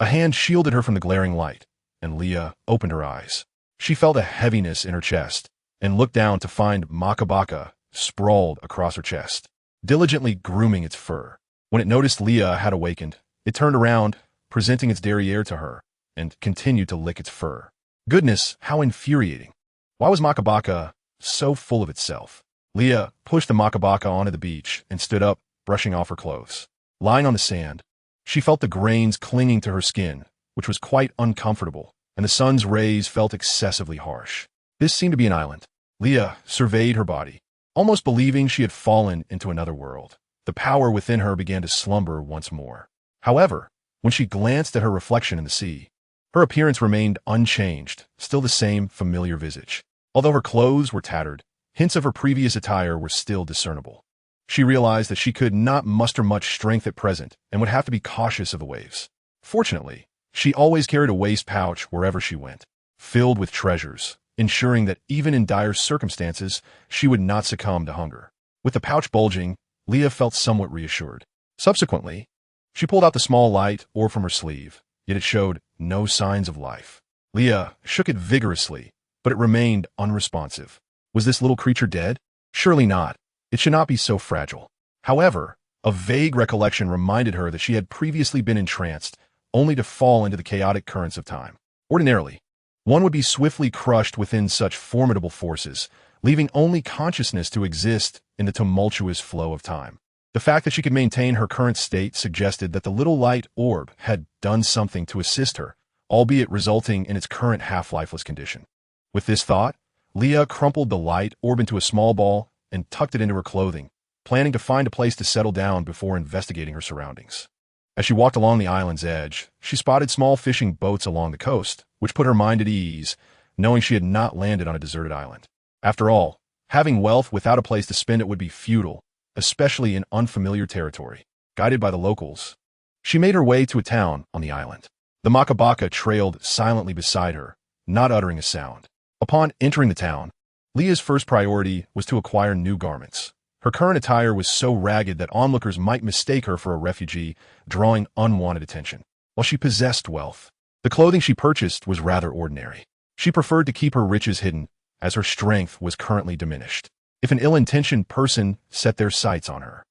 A hand shielded her from the glaring light, and Leah opened her eyes. She felt a heaviness in her chest, and looked down to find Makabaka sprawled across her chest, diligently grooming its fur. When it noticed Leah had awakened, it turned around, presenting its derriere to her, and continued to lick its fur. Goodness, how infuriating. Why was Makabaka so full of itself? Leah pushed the Makabaka onto the beach and stood up, brushing off her clothes. Lying on the sand, she felt the grains clinging to her skin, which was quite uncomfortable, and the sun's rays felt excessively harsh. This seemed to be an island. Leah surveyed her body, almost believing she had fallen into another world. The power within her began to slumber once more. However, when she glanced at her reflection in the sea, her appearance remained unchanged, still the same familiar visage. Although her clothes were tattered, hints of her previous attire were still discernible. She realized that she could not muster much strength at present and would have to be cautious of the waves. Fortunately, she always carried a waist pouch wherever she went, filled with treasures, ensuring that even in dire circumstances, she would not succumb to hunger. With the pouch bulging, Leah felt somewhat reassured. Subsequently, she pulled out the small light orb from her sleeve, yet it showed no signs of life. Leah shook it vigorously, but it remained unresponsive. Was this little creature dead? Surely not. It should not be so fragile. However, a vague recollection reminded her that she had previously been entranced, only to fall into the chaotic currents of time. Ordinarily, one would be swiftly crushed within such formidable forces, leaving only consciousness to exist in the tumultuous flow of time. The fact that she could maintain her current state suggested that the little light orb had done something to assist her, albeit resulting in its current half-lifeless condition. With this thought, Leah crumpled the light orb into a small ball and tucked it into her clothing, planning to find a place to settle down before investigating her surroundings. As she walked along the island's edge, she spotted small fishing boats along the coast, which put her mind at ease, knowing she had not landed on a deserted island. After all, having wealth without a place to spend it would be futile, especially in unfamiliar territory. Guided by the locals, she made her way to a town on the island. The Makabaka trailed silently beside her, not uttering a sound. Upon entering the town, Leah's first priority was to acquire new garments. Her current attire was so ragged that onlookers might mistake her for a refugee, drawing unwanted attention. While she possessed wealth, the clothing she purchased was rather ordinary. She preferred to keep her riches hidden, as her strength was currently diminished. If an ill-intentioned person set their sights on her,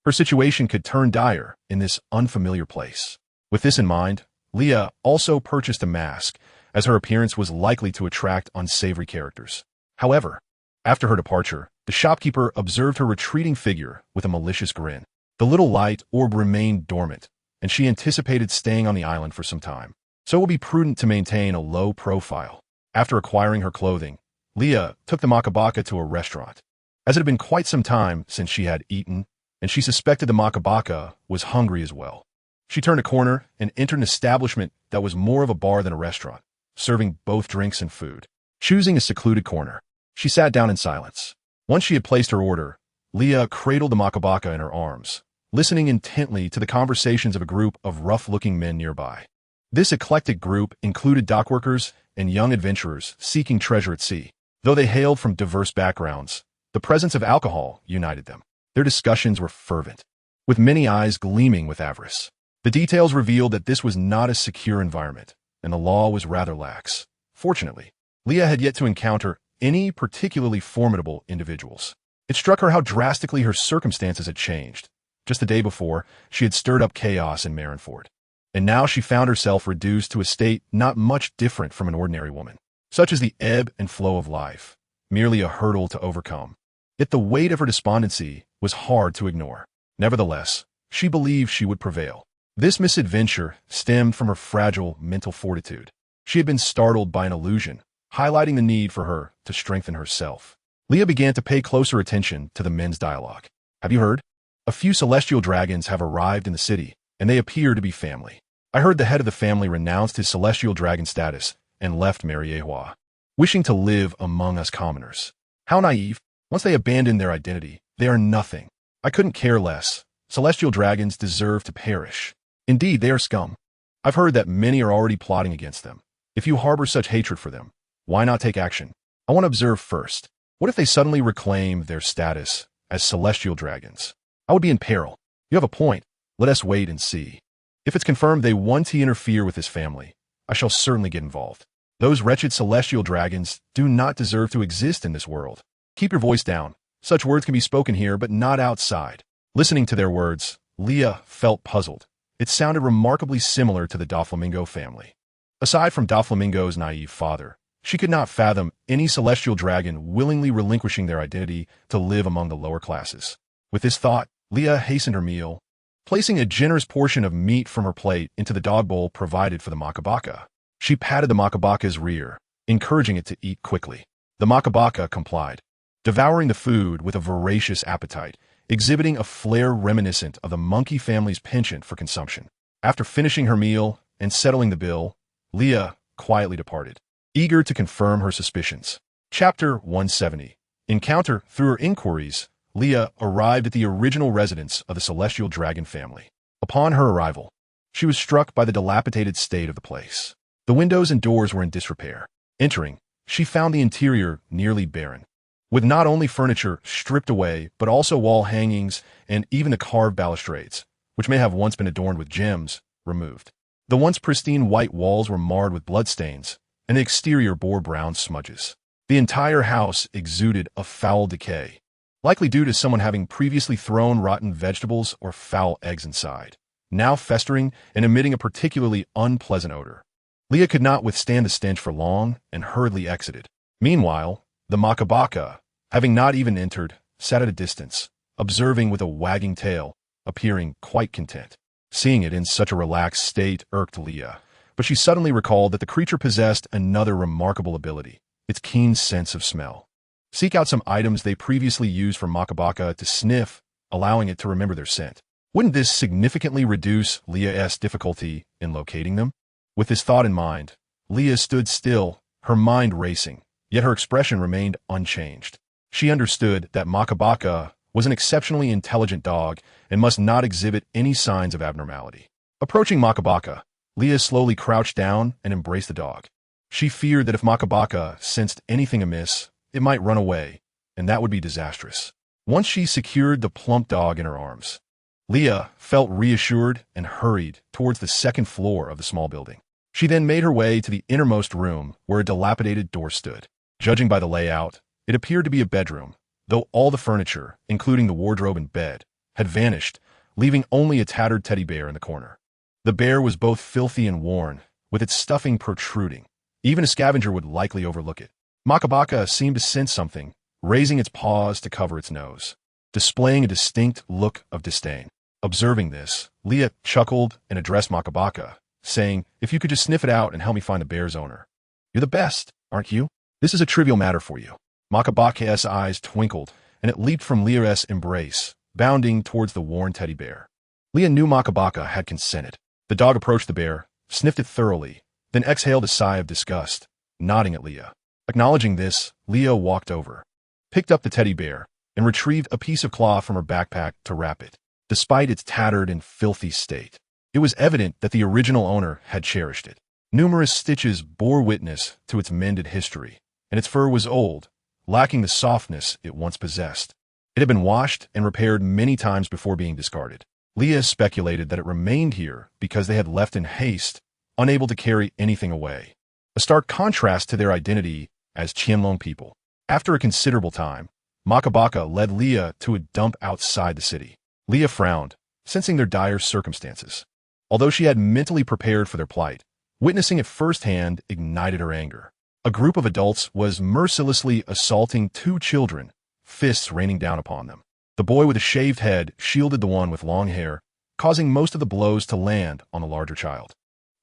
her situation could turn dire in this unfamiliar place. With this in mind, Leah also purchased a mask, as her appearance was likely to attract unsavory characters. However, after her departure, the shopkeeper observed her retreating figure with a malicious grin. The little light orb remained dormant, and she anticipated staying on the island for some time, so it would be prudent to maintain a low profile. After acquiring her clothing, Leah took the Makabaka to a restaurant, as it had been quite some time since she had eaten, and she suspected the Makabaka was hungry as well. She turned a corner and entered an establishment that was more of a bar than a restaurant, serving both drinks and food. Choosing a secluded corner, she sat down in silence. Once she had placed her order, Leah cradled the makabaka in her arms, listening intently to the conversations of a group of rough-looking men nearby. This eclectic group included dockworkers and young adventurers seeking treasure at sea. Though they hailed from diverse backgrounds, the presence of alcohol united them. Their discussions were fervent, with many eyes gleaming with avarice. The details revealed that this was not a secure environment, and the law was rather lax. Fortunately, Leah had yet to encounter any particularly formidable individuals. It struck her how drastically her circumstances had changed. Just the day before, she had stirred up chaos in Marineford, and now she found herself reduced to a state not much different from an ordinary woman. Such is the ebb and flow of life, merely a hurdle to overcome. Yet the weight of her despondency was hard to ignore. Nevertheless, she believed she would prevail. This misadventure stemmed from her fragile mental fortitude. She had been startled by an illusion, highlighting the need for her to strengthen herself. Leah began to pay closer attention to the men's dialogue. "Have you heard? A few celestial dragons have arrived in the city, and they appear to be family. I heard the head of the family renounced his celestial dragon status and left Mariehua, wishing to live among us commoners. How naive. Once they abandon their identity, they are nothing. I couldn't care less. Celestial dragons deserve to perish. Indeed, they are scum. I've heard that many are already plotting against them. If you harbor such hatred for them, why not take action? I want to observe first. What if they suddenly reclaim their status as celestial dragons? I would be in peril. You have a point. Let us wait and see. If it's confirmed they want to interfere with this family, I shall certainly get involved. Those wretched celestial dragons do not deserve to exist in this world. Keep your voice down. Such words can be spoken here, but not outside." Listening to their words, Leah felt puzzled. It sounded remarkably similar to the Doflamingo family. Aside from Doflamingo's naive father, she could not fathom any celestial dragon willingly relinquishing their identity to live among the lower classes. With this thought, Leah hastened her meal, placing a generous portion of meat from her plate into the dog bowl provided for the makabaka. She patted the makabaka's rear, encouraging it to eat quickly. The makabaka complied, devouring the food with a voracious appetite, exhibiting a flair reminiscent of the monkey family's penchant for consumption. After finishing her meal and settling the bill, Leah quietly departed, eager to confirm her suspicions. Chapter 170. Encounter. Through her inquiries, Leah arrived at the original residence of the celestial dragon family. Upon her arrival, she was struck by the dilapidated state of the place. The windows and doors were in disrepair. Entering, she found the interior nearly barren, with not only furniture stripped away, but also wall hangings and even the carved balustrades, which may have once been adorned with gems, removed. The once pristine white walls were marred with bloodstains, and the exterior bore brown smudges. The entire house exuded a foul decay, likely due to someone having previously thrown rotten vegetables or foul eggs inside, now festering and emitting a particularly unpleasant odor. Leah could not withstand the stench for long and hurriedly exited. Meanwhile, the makabaka, having not even entered, sat at a distance, observing with a wagging tail, appearing quite content. Seeing it in such a relaxed state irked Leah, but she suddenly recalled that the creature possessed another remarkable ability, its keen sense of smell. Seek out some items they previously used for makabaka to sniff, allowing it to remember their scent. Wouldn't this significantly reduce Leah's difficulty in locating them? With this thought in mind, Leah stood still, her mind racing, yet her expression remained unchanged. She understood that makabaka was an exceptionally intelligent dog and must not exhibit any signs of abnormality. Approaching makabaka, Leah slowly crouched down and embraced the dog. She feared that if makabaka sensed anything amiss, it might run away, and that would be disastrous. Once she secured the plump dog in her arms, Leah felt reassured and hurried towards the second floor of the small building. She then made her way to the innermost room where a dilapidated door stood. Judging by the layout, it appeared to be a bedroom, though all the furniture, including the wardrobe and bed, had vanished, leaving only a tattered teddy bear in the corner. The bear was both filthy and worn, with its stuffing protruding. Even a scavenger would likely overlook it. Makabaka seemed to sense something, raising its paws to cover its nose, displaying a distinct look of disdain. Observing this, Leah chuckled and addressed Makabaka, saying, "If you could just sniff it out and help me find the bear's owner. You're the best, aren't you? This is a trivial matter for you." Makabaka's eyes twinkled, and it leaped from Leah's embrace, bounding towards the worn teddy bear. Leah knew Makabaka had consented. The dog approached the bear, sniffed it thoroughly, then exhaled a sigh of disgust, nodding at Leah. Acknowledging this, Leah walked over, picked up the teddy bear, and retrieved a piece of cloth from her backpack to wrap it. Despite its tattered and filthy state, it was evident that the original owner had cherished it. Numerous stitches bore witness to its mended history, and its fur was old, lacking the softness it once possessed. It had been washed and repaired many times before being discarded. Leah speculated that it remained here because they had left in haste, unable to carry anything away. A stark contrast to their identity as Qianlong people. After a considerable time, Makabaka led Leah to a dump outside the city. Leah frowned, sensing their dire circumstances. Although she had mentally prepared for their plight, witnessing it firsthand ignited her anger. A group of adults was mercilessly assaulting two children, fists raining down upon them. The boy with a shaved head shielded the one with long hair, causing most of the blows to land on the larger child.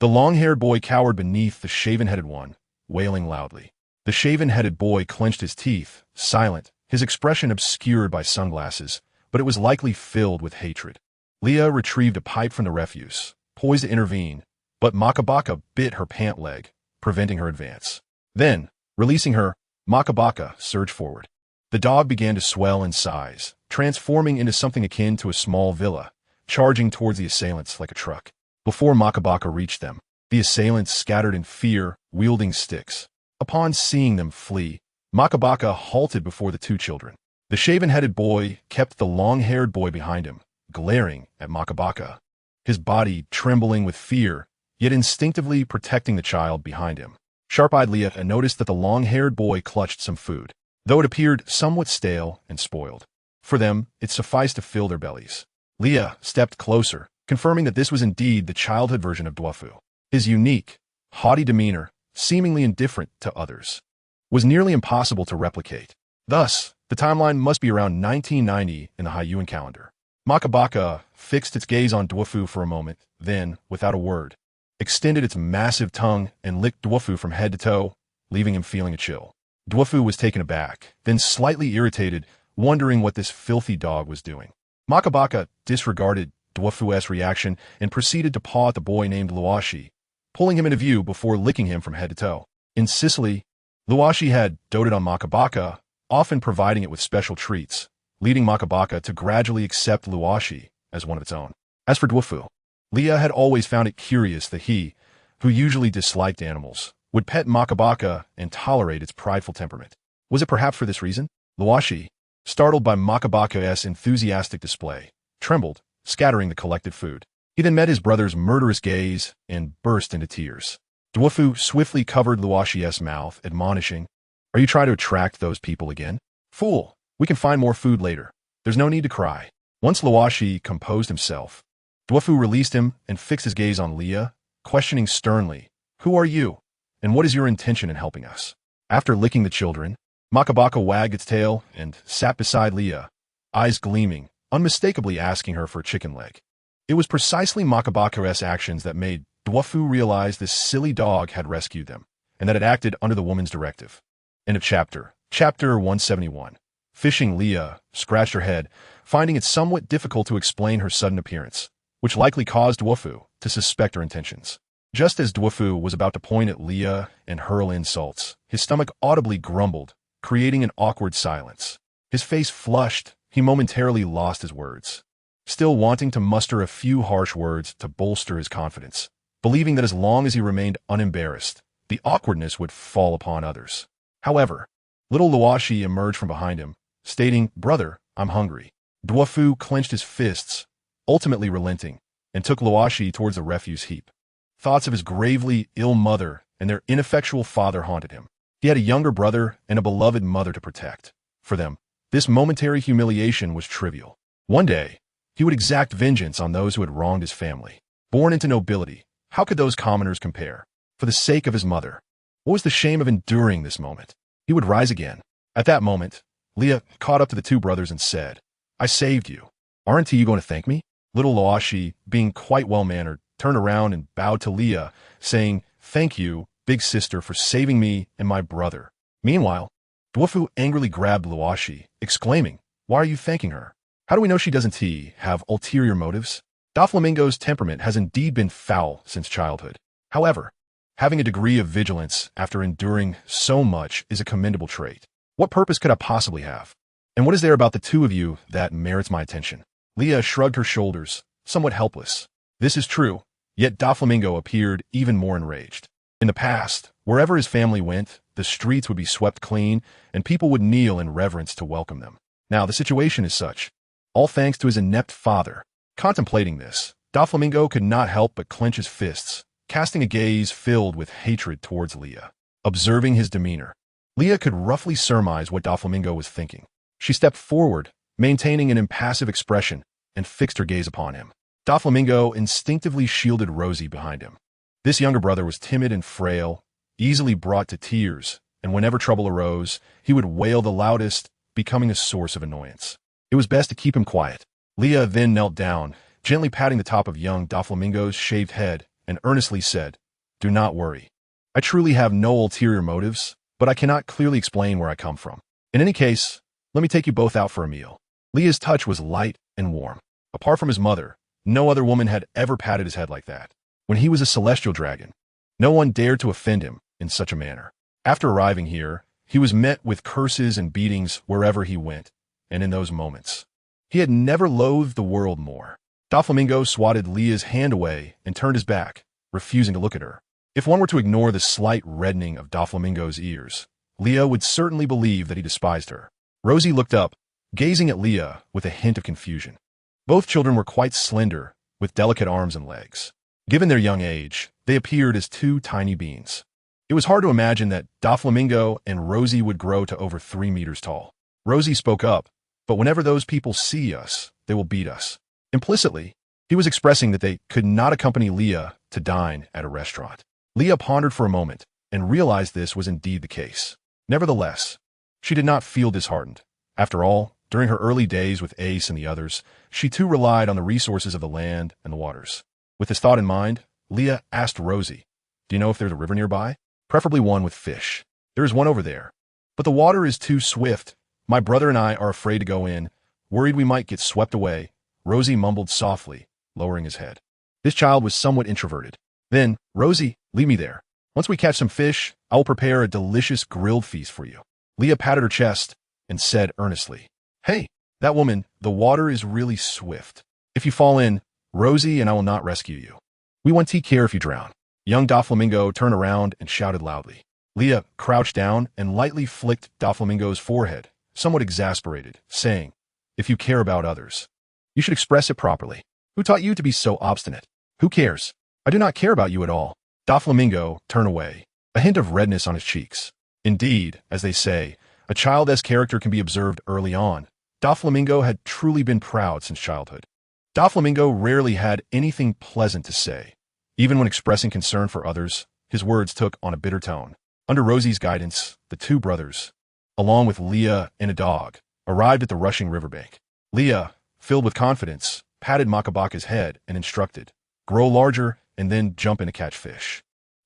The long-haired boy cowered beneath the shaven-headed one, wailing loudly. The shaven-headed boy clenched his teeth, silent, his expression obscured by sunglasses, but it was likely filled with hatred. Leah retrieved a pipe from the refuse, poised to intervene, but Makabaka bit her pant leg, preventing her advance. Then, releasing her, Makabaka surged forward. The dog began to swell in size, transforming into something akin to a small villa, charging towards the assailants like a truck. Before Makabaka reached them, the assailants scattered in fear, wielding sticks. Upon seeing them flee, Makabaka halted before the two children. The shaven-headed boy kept the long-haired boy behind him, glaring at Makabaka, his body trembling with fear, yet instinctively protecting the child behind him. Sharp-eyed Leah noticed that the long-haired boy clutched some food, though it appeared somewhat stale and spoiled. For them, it sufficed to fill their bellies. Leah stepped closer, confirming that this was indeed the childhood version of Duofu. His unique, haughty demeanor, seemingly indifferent to others, was nearly impossible to replicate. Thus, the timeline must be around 1990 in the Haiyuan calendar. Makabaka fixed its gaze on Duofu for a moment, then, without a word, extended its massive tongue and licked Duofu from head to toe, leaving him feeling a chill. Duofu was taken aback, then slightly irritated, wondering what this filthy dog was doing. Makabaka disregarded Duofu's reaction and proceeded to paw at the boy named Luoshi, pulling him into view before licking him from head to toe. In Sicily, Luoshi had doted on Makabaka, often providing it with special treats, leading Makabaka to gradually accept Luoshi as one of its own. As for Duofu, Leah had always found it curious that he, who usually disliked animals, would pet Makabaka and tolerate its prideful temperament. Was it perhaps for this reason? Luoshi, startled by Makabaka's enthusiastic display, trembled, scattering the collected food. He then met his brother's murderous gaze and burst into tears. Duofu swiftly covered Luoshi's mouth, admonishing, "Are you trying to attract those people again? Fool, we can find more food later. There's no need to cry." Once Luoshi composed himself, Duofu released him and fixed his gaze on Leah, questioning sternly, "Who are you, and what is your intention in helping us?" After licking the children, Makabaka wagged its tail and sat beside Leah, eyes gleaming, unmistakably asking her for a chicken leg. It was precisely Makabaka's actions that made Duofu realize this silly dog had rescued them, and that it acted under the woman's directive. End of chapter. Chapter 171. Fishing. Leah scratched her head, finding it somewhat difficult to explain her sudden appearance, which likely caused Duofu to suspect her intentions. Just as Duofu was about to point at Leah and hurl insults, his stomach audibly grumbled, creating an awkward silence. His face flushed, he momentarily lost his words. Still wanting to muster a few harsh words to bolster his confidence, believing that as long as he remained unembarrassed, the awkwardness would fall upon others. However, little Luoshi emerged from behind him, stating, "Brother, I'm hungry." Duofu clenched his fists, ultimately relenting, and took Luoshi towards the refuse heap. Thoughts of his gravely ill mother and their ineffectual father haunted him. He had a younger brother and a beloved mother to protect. For them, this momentary humiliation was trivial. One day, he would exact vengeance on those who had wronged his family. Born into nobility, how could those commoners compare? For the sake of his mother, what was the shame of enduring this moment? He would rise again. At that moment, Leah caught up to the two brothers and said, "I saved you. Aren't you going to thank me?" Little Luoshi, being quite well-mannered, turned around and bowed to Leah, saying, "Thank you, big sister, for saving me and my brother." Meanwhile, Duofu angrily grabbed Luoshi, exclaiming, "Why are you thanking her? How do we know she doesn't have ulterior motives?" Doflamingo's temperament has indeed been foul since childhood. However, having a degree of vigilance after enduring so much is a commendable trait. What purpose could I possibly have? And what is there about the two of you that merits my attention? Leah shrugged her shoulders, somewhat helpless. This is true, yet Doflamingo appeared even more enraged. In the past, wherever his family went, the streets would be swept clean, and people would kneel in reverence to welcome them. Now the situation is such, all thanks to his inept father. Contemplating this, Doflamingo could not help but clench his fists, casting a gaze filled with hatred towards Leah. Observing his demeanor, Leah could roughly surmise what Doflamingo was thinking. She stepped forward, maintaining an impassive expression, and fixed her gaze upon him. Doflamingo instinctively shielded Rosie behind him. This younger brother was timid and frail, easily brought to tears, and whenever trouble arose, he would wail the loudest, becoming a source of annoyance. It was best to keep him quiet. Leah then knelt down, gently patting the top of young Doflamingo's shaved head, and earnestly said, "Do not worry. I truly have no ulterior motives, but I cannot clearly explain where I come from. In any case, let me take you both out for a meal." Leah's touch was light and warm. Apart from his mother, no other woman had ever patted his head like that. When he was a celestial dragon, no one dared to offend him in such a manner. After arriving here, he was met with curses and beatings wherever he went, and in those moments, he had never loathed the world more. Doflamingo swatted Leah's hand away and turned his back, refusing to look at her. If one were to ignore the slight reddening of Doflamingo's ears, Leah would certainly believe that he despised her. Rosie looked up, gazing at Leah with a hint of confusion. Both children were quite slender, with delicate arms and legs. Given their young age, they appeared as two tiny beings. It was hard to imagine that Doflamingo and Rosie would grow to over 3 meters tall. Rosie spoke up, "But whenever those people see us, they will beat us." Implicitly, he was expressing that they could not accompany Leah to dine at a restaurant. Leah pondered for a moment and realized this was indeed the case. Nevertheless, she did not feel disheartened. After all, during her early days with Ace and the others, she too relied on the resources of the land and the waters. With this thought in mind, Leah asked Rosie, "Do you know if there's a river nearby? Preferably one with fish." "There is one over there, but the water is too swift. My brother and I are afraid to go in, worried we might get swept away," Rosie mumbled softly, lowering his head. This child was somewhat introverted. "Then, Rosie, leave me there. Once we catch some fish, I will prepare a delicious grilled feast for you." Leah patted her chest and said earnestly, "Hey, that woman, the water is really swift. If you fall in, Rosie and I will not rescue you. We won't take care if you drown." Young Doflamingo turned around and shouted loudly. Leah crouched down and lightly flicked Doflamingo's forehead, somewhat exasperated, saying, "If you care about others, you should express it properly. Who taught you to be so obstinate? Who cares? I do not care about you at all." Doflamingo turned away, a hint of redness on his cheeks. Indeed, as they say, a child's character can be observed early on. Doflamingo had truly been proud since childhood. Doflamingo rarely had anything pleasant to say. Even when expressing concern for others, his words took on a bitter tone. Under Rosie's guidance, the two brothers, along with Leah and a dog, arrived at the rushing riverbank. Leah, filled with confidence, patted Makabaka's head and instructed, "Grow larger and then jump in to catch fish."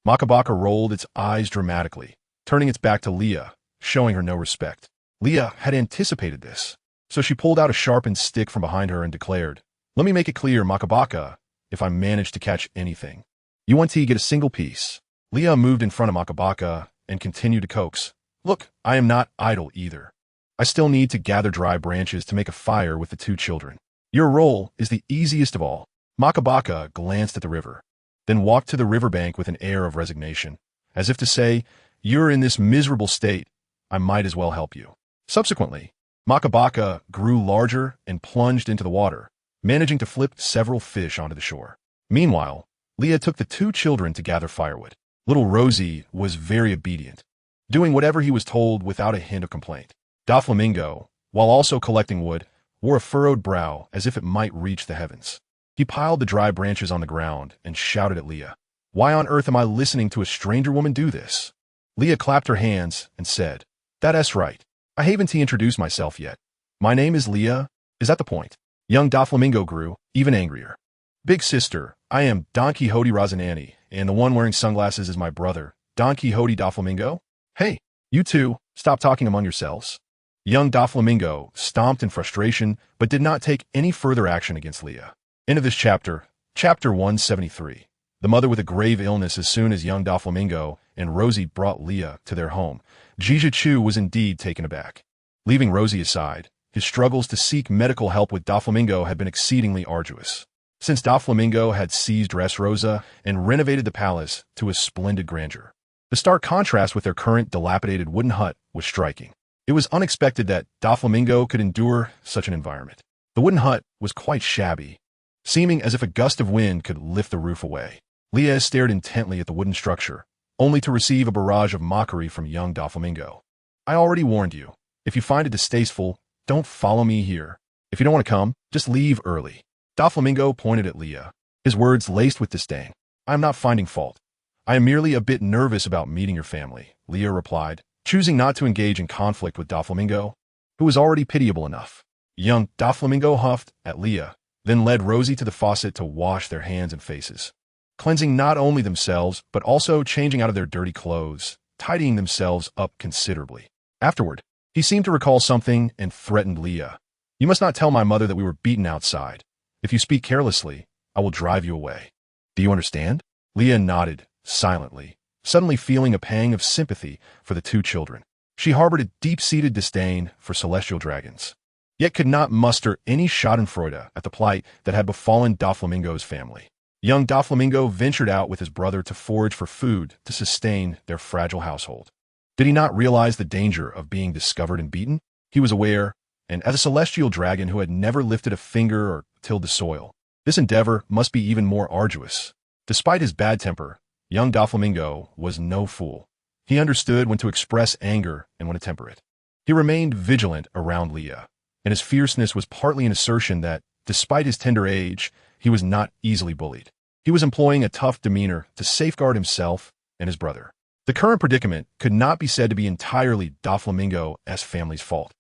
Makabaka rolled its eyes dramatically, turning its back to Leah, showing her no respect. Leah had anticipated this, so she pulled out a sharpened stick from behind her and declared, "Let me make it clear, Makabaka, if I manage to catch anything, you want to get a single piece." Leah moved in front of Makabaka and continued to coax, "Look, I am not idle either. I still need to gather dry branches to make a fire with the two children. Your role is the easiest of all." Makabaka glanced at the river, then walked to the riverbank with an air of resignation, as if to say, "You're in this miserable state, I might as well help you." Subsequently, Makabaka grew larger and plunged into the water, managing to flip several fish onto the shore. Meanwhile, Leah took the two children to gather firewood. Little Rosie was very obedient, doing whatever he was told without a hint of complaint. Doflamingo, while also collecting wood, wore a furrowed brow as if it might reach the heavens. He piled the dry branches on the ground and shouted at Leah, "Why on earth am I listening to a stranger woman do this?" Leah clapped her hands and said, "That's right. I haven't to introduce myself yet. My name is Leah. Is that the point?" Young Doflamingo grew even angrier. "Big sister, I am Don Quixote Rosinante, and the one wearing sunglasses is my brother, Don Quixote Doflamingo. Hey, you two, stop talking among yourselves." Young Doflamingo stomped in frustration, but did not take any further action against Leah. End of this chapter. Chapter 173. The mother with a grave illness. As soon as young Doflamingo and Rosie brought Leah to their home, Jija Chu was indeed taken aback. Leaving Rosie aside, his struggles to seek medical help with Doflamingo had been exceedingly arduous. Since Doflamingo had seized Dressrosa and renovated the palace to a splendid grandeur, the stark contrast with their current dilapidated wooden hut was striking. It was unexpected that Doflamingo could endure such an environment. The wooden hut was quite shabby, seeming as if a gust of wind could lift the roof away. Leah stared intently at the wooden structure, only to receive a barrage of mockery from young Doflamingo. I already warned you. If you find it distasteful, don't follow me here. If you don't want to come, just leave early. Doflamingo pointed at Leah, his words laced with disdain. I am not finding fault. I am merely a bit nervous about meeting your family, Leah replied, choosing not to engage in conflict with Doflamingo, who was already pitiable enough. Young Doflamingo huffed at Leah, then led Rosie to the faucet to wash their hands and faces, cleansing not only themselves, but also changing out of their dirty clothes, tidying themselves up considerably. Afterward, he seemed to recall something and threatened Leah. You must not tell my mother that we were beaten outside. If you speak carelessly, I will drive you away. Do you understand? Leah nodded, silently, suddenly feeling a pang of sympathy for the two children. She harbored a deep-seated disdain for celestial dragons, yet could not muster any schadenfreude at the plight that had befallen Doflamingo's family. Young Doflamingo ventured out with his brother to forage for food to sustain their fragile household. Did he not realize the danger of being discovered and beaten? He was aware, and as a celestial dragon who had never lifted a finger or tilled the soil, this endeavor must be even more arduous. Despite his bad temper, young Doflamingo was no fool. He understood when to express anger and when to temper it. He remained vigilant around Leah, and his fierceness was partly an assertion that, despite his tender age, he was not easily bullied. He was employing a tough demeanor to safeguard himself and his brother. The current predicament could not be said to be entirely Doflamingo's family's fault,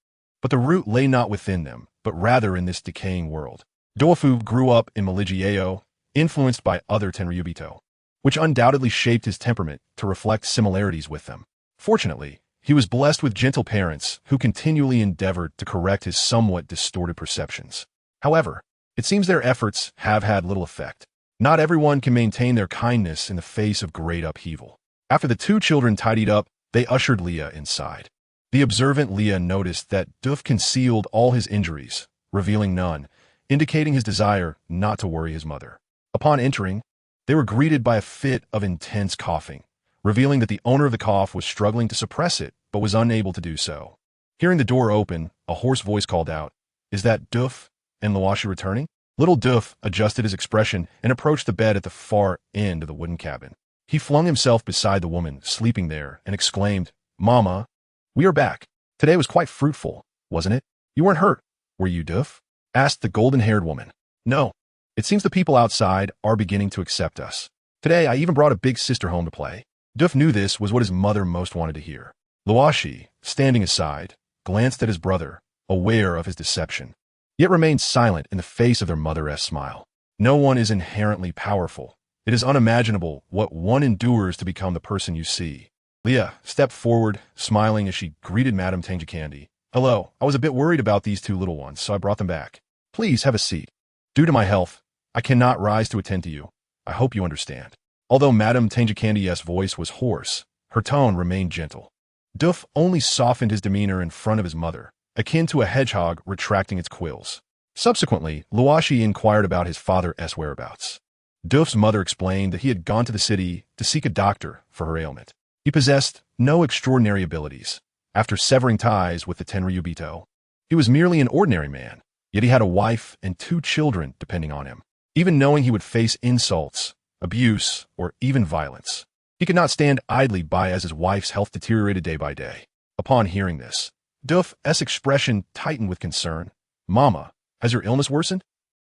but the root lay not within them, but rather in this decaying world. Doafu grew up in Maligieo, influenced by other Tenryubito, which undoubtedly shaped his temperament to reflect similarities with them. Fortunately, he was blessed with gentle parents who continually endeavored to correct his somewhat distorted perceptions. However, it seems their efforts have had little effect. Not everyone can maintain their kindness in the face of great upheaval. After the two children tidied up, they ushered Leah inside. The observant Leah noticed that Duf concealed all his injuries, revealing none, indicating his desire not to worry his mother. Upon entering, they were greeted by a fit of intense coughing, revealing that the owner of the cough was struggling to suppress it, but was unable to do so. Hearing the door open, a hoarse voice called out, "Is that Duf and Luashi returning?" Little Duf adjusted his expression and approached the bed at the far end of the wooden cabin. He flung himself beside the woman sleeping there and exclaimed, "Mama, we are back. Today was quite fruitful, wasn't it? You weren't hurt, were you, Duf?" asked the golden-haired woman. "No. It seems the people outside are beginning to accept us. Today I even brought a big sister home to play." Duf knew this was what his mother most wanted to hear. Luashi, standing aside, glanced at his brother, aware of his deception, yet remained silent in the face of their mother-esque smile. No one is inherently powerful. It is unimaginable what one endures to become the person you see. Leah stepped forward, smiling as she greeted Madame Tanjikandi. "Hello, I was a bit worried about these two little ones, so I brought them back. Please have a seat. Due to my health, I cannot rise to attend to you. I hope you understand." Although Madame Tanjikandi's voice was hoarse, her tone remained gentle. Duf only softened his demeanor in front of his mother, akin to a hedgehog retracting its quills. Subsequently, Luashi inquired about his father's whereabouts. Duf's mother explained that he had gone to the city to seek a doctor for her ailment. He possessed no extraordinary abilities. After severing ties with the Tenryubito, he was merely an ordinary man, yet he had a wife and two children depending on him. Even knowing he would face insults, abuse, or even violence, he could not stand idly by as his wife's health deteriorated day by day. Upon hearing this, Duf's expression tightened with concern. "Mama, has your illness worsened?"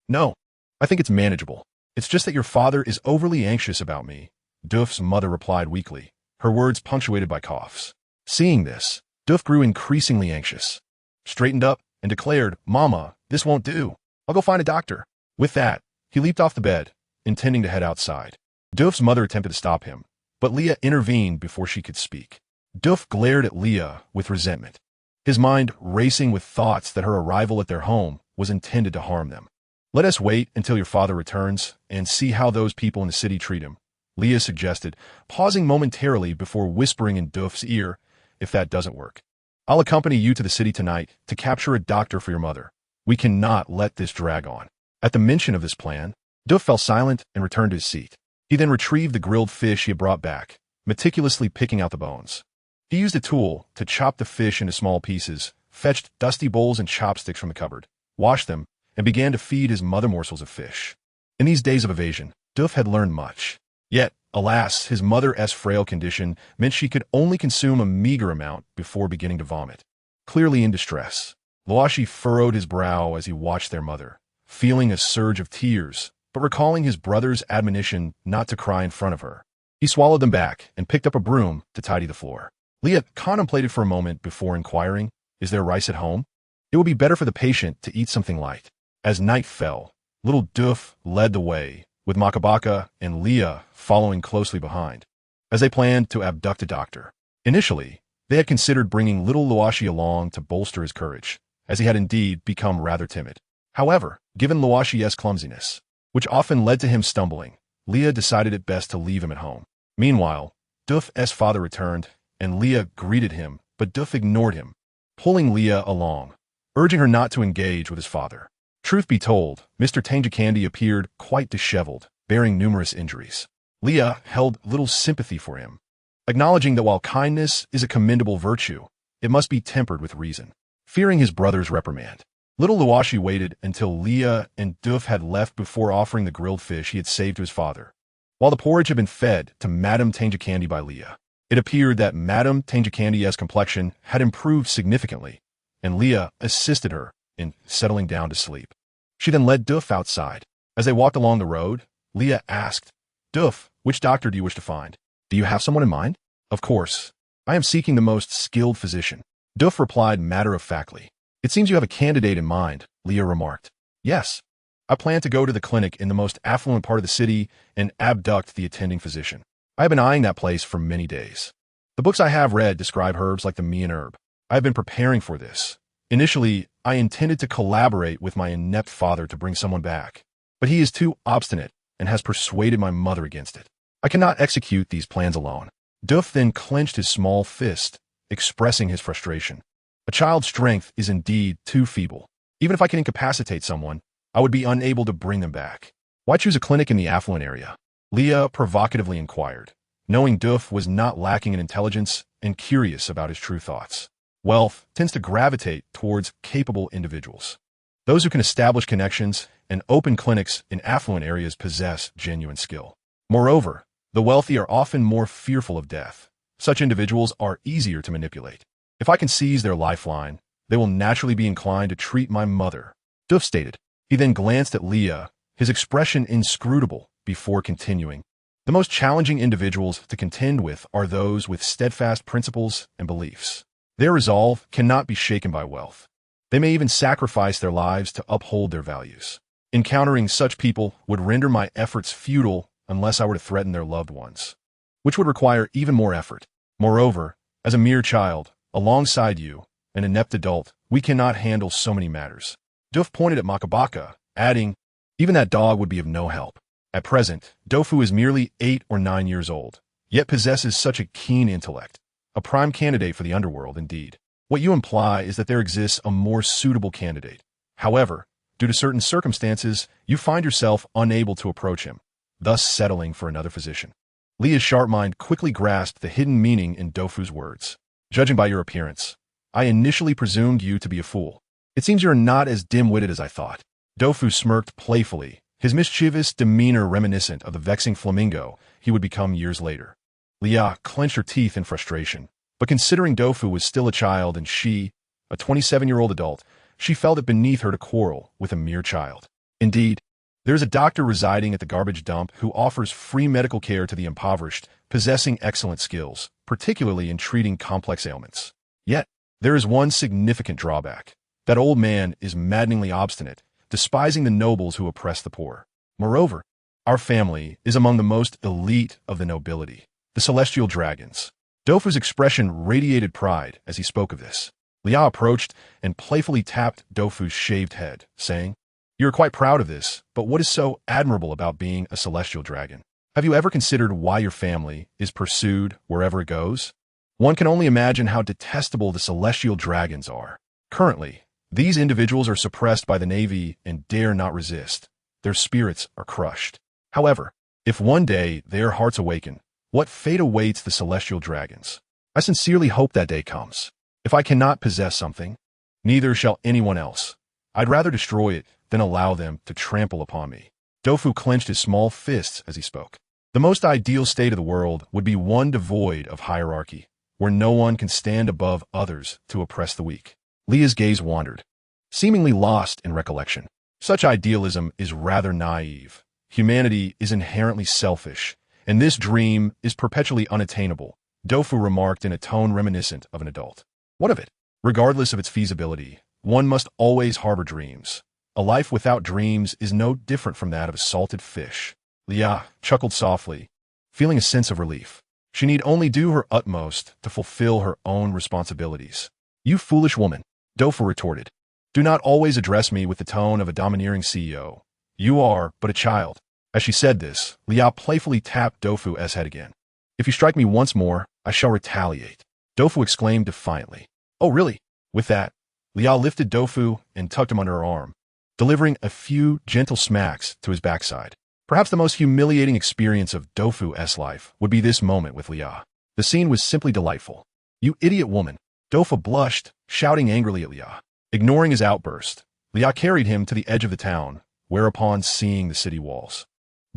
"No, I think it's manageable. It's just that your father is overly anxious about me," Duf's mother replied weakly, her words punctuated by coughs. Seeing this, Duf grew increasingly anxious, straightened up, and declared, "Mama, this won't do. I'll go find a doctor." With that, he leaped off the bed, intending to head outside. Duf's mother attempted to stop him, but Leah intervened before she could speak. Duf glared at Leah with resentment, his mind racing with thoughts that her arrival at their home was intended to harm them. Let us wait until your father returns and see how those people in the city treat him, Leah suggested, pausing momentarily before whispering in Duff's ear, if that doesn't work. I'll accompany you to the city tonight to capture a doctor for your mother. We cannot let this drag on. At the mention of this plan, Duff fell silent and returned to his seat. He then retrieved the grilled fish he had brought back, meticulously picking out the bones. He used a tool to chop the fish into small pieces, fetched dusty bowls and chopsticks from the cupboard, washed them, and began to feed his mother morsels of fish. In these days of evasion, Duff had learned much. Yet, alas, his mother's frail condition meant she could only consume a meager amount before beginning to vomit. Clearly in distress, Luashi furrowed his brow as he watched their mother, feeling a surge of tears, but recalling his brother's admonition not to cry in front of her. He swallowed them back and picked up a broom to tidy the floor. Leah contemplated for a moment before inquiring, "Is there rice at home?" It would be better for the patient to eat something light. As night fell, little Duff led the way, with Makabaka and Leah following closely behind, as they planned to abduct a doctor. Initially, they had considered bringing little Luashi along to bolster his courage, as he had indeed become rather timid. However, given Luashi's clumsiness, which often led to him stumbling, Leah decided it best to leave him at home. Meanwhile, Duff's father returned, and Leah greeted him, but Duff ignored him, pulling Leah along, urging her not to engage with his father. Truth be told, Mr. Tanjakandi appeared quite disheveled, bearing numerous injuries. Leah held little sympathy for him, acknowledging that while kindness is a commendable virtue, it must be tempered with reason. Fearing his brother's reprimand, little Luashi waited until Leah and Duff had left before offering the grilled fish he had saved to his father. While the porridge had been fed to Madame Tanjakandi by Leah, it appeared that Madame Tanjakandi's complexion had improved significantly, and Leah assisted her in settling down to sleep. She then led Duff outside. As they walked along the road, Leah asked, "Duff, which doctor do you wish to find? Do you have someone in mind?" "Of course. I am seeking the most skilled physician." Duff replied matter-of-factly. "It seems you have a candidate in mind," Leah remarked. "Yes. I plan to go to the clinic in the most affluent part of the city and abduct the attending physician. I have been eyeing that place for many days. The books I have read describe herbs like the Mian herb. I have been preparing for this. Initially, I intended to collaborate with my inept father to bring someone back, but he is too obstinate and has persuaded my mother against it. I cannot execute these plans alone." Duff then clenched his small fist, expressing his frustration. "A child's strength is indeed too feeble. Even if I can incapacitate someone, I would be unable to bring them back. Why choose a clinic in the affluent area?" Leah provocatively inquired, knowing Duff was not lacking in intelligence and curious about his true thoughts. Wealth tends to gravitate towards capable individuals. Those who can establish connections and open clinics in affluent areas possess genuine skill. Moreover, the wealthy are often more fearful of death. Such individuals are easier to manipulate. If I can seize their lifeline, they will naturally be inclined to treat my mother," Duff stated. He then glanced at Leah, his expression inscrutable, before continuing. "The most challenging individuals to contend with are those with steadfast principles and beliefs. Their resolve cannot be shaken by wealth. They may even sacrifice their lives to uphold their values. Encountering such people would render my efforts futile unless I were to threaten their loved ones, which would require even more effort. Moreover, as a mere child, alongside you, an inept adult, we cannot handle so many matters." Duff pointed at Makabaka, adding, "Even that dog would be of no help. At present, Dofu is merely 8 or 9 years old, yet possesses such a keen intellect. A prime candidate for the underworld, indeed. What you imply is that there exists a more suitable candidate. However, due to certain circumstances, you find yourself unable to approach him, thus settling for another physician." Leah's sharp mind quickly grasped the hidden meaning in Dofu's words. "Judging by your appearance, I initially presumed you to be a fool. It seems you're not as dim-witted as I thought." Dofu smirked playfully, his mischievous demeanor reminiscent of the vexing flamingo he would become years later. Leah clenched her teeth in frustration, but considering Dofu was still a child and she, a 27-year-old adult, she felt it beneath her to quarrel with a mere child. Indeed, there is a doctor residing at the garbage dump who offers free medical care to the impoverished, possessing excellent skills, particularly in treating complex ailments. Yet, there is one significant drawback. That old man is maddeningly obstinate, despising the nobles who oppress the poor. Moreover, our family is among the most elite of the nobility, the celestial dragons. Dofu's expression radiated pride as he spoke of this. Leah approached and playfully tapped Dofu's shaved head, saying, You're quite proud of this, but what is so admirable about being a celestial dragon? Have you ever considered why your family is pursued wherever it goes? One can only imagine how detestable the celestial dragons are. Currently, these individuals are suppressed by the Navy and dare not resist. Their spirits are crushed. However, if one day their hearts awaken, what fate awaits the celestial dragons? I sincerely hope that day comes. If I cannot possess something, neither shall anyone else. I'd rather destroy it than allow them to trample upon me. Dofu clenched his small fists as he spoke. The most ideal state of the world would be one devoid of hierarchy, where no one can stand above others to oppress the weak. Leah's gaze wandered, seemingly lost in recollection. Such idealism is rather naive. Humanity is inherently selfish, and this dream is perpetually unattainable, Dofu remarked in a tone reminiscent of an adult. What of it? Regardless of its feasibility, one must always harbor dreams. A life without dreams is no different from that of a salted fish. Leah chuckled softly, feeling a sense of relief. She need only do her utmost to fulfill her own responsibilities. You foolish woman, Dofu retorted. Do not always address me with the tone of a domineering CEO. You are but a child. As she said this, Leah playfully tapped Dofu's head again. If you strike me once more, I shall retaliate. Dofu exclaimed defiantly. Oh, really? With that, Leah lifted Dofu and tucked him under her arm, delivering a few gentle smacks to his backside. Perhaps the most humiliating experience of Dofu's life would be this moment with Leah. The scene was simply delightful. You idiot woman. Dofu blushed, shouting angrily at Leah. Ignoring his outburst, Leah carried him to the edge of the town, whereupon seeing the city walls.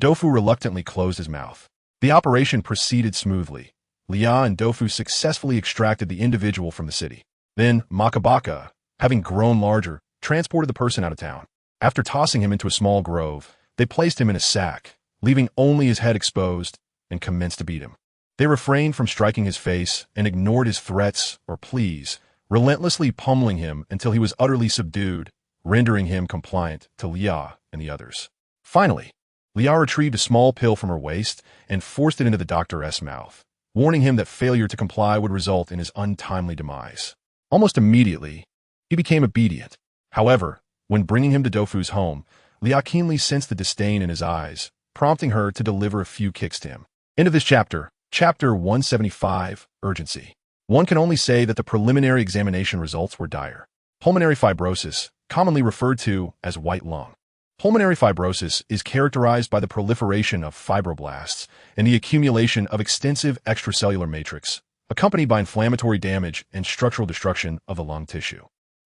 Dofu reluctantly closed his mouth. The operation proceeded smoothly. Leah and Dofu successfully extracted the individual from the city. Then Makabaka, having grown larger, transported the person out of town. After tossing him into a small grove, they placed him in a sack, leaving only his head exposed, and commenced to beat him. They refrained from striking his face and ignored his threats or pleas, relentlessly pummeling him until he was utterly subdued, rendering him compliant to Leah and the others. Finally, Leah retrieved a small pill from her waist and forced it into the doctor's mouth, warning him that failure to comply would result in his untimely demise. Almost immediately, he became obedient. However, when bringing him to Dofu's home, Leah keenly sensed the disdain in his eyes, prompting her to deliver a few kicks to him. End of this chapter. Chapter 175, Urgency. One can only say that the preliminary examination results were dire. Pulmonary fibrosis, commonly referred to as white lung. Pulmonary fibrosis is characterized by the proliferation of fibroblasts and the accumulation of extensive extracellular matrix, accompanied by inflammatory damage and structural destruction of the lung tissue.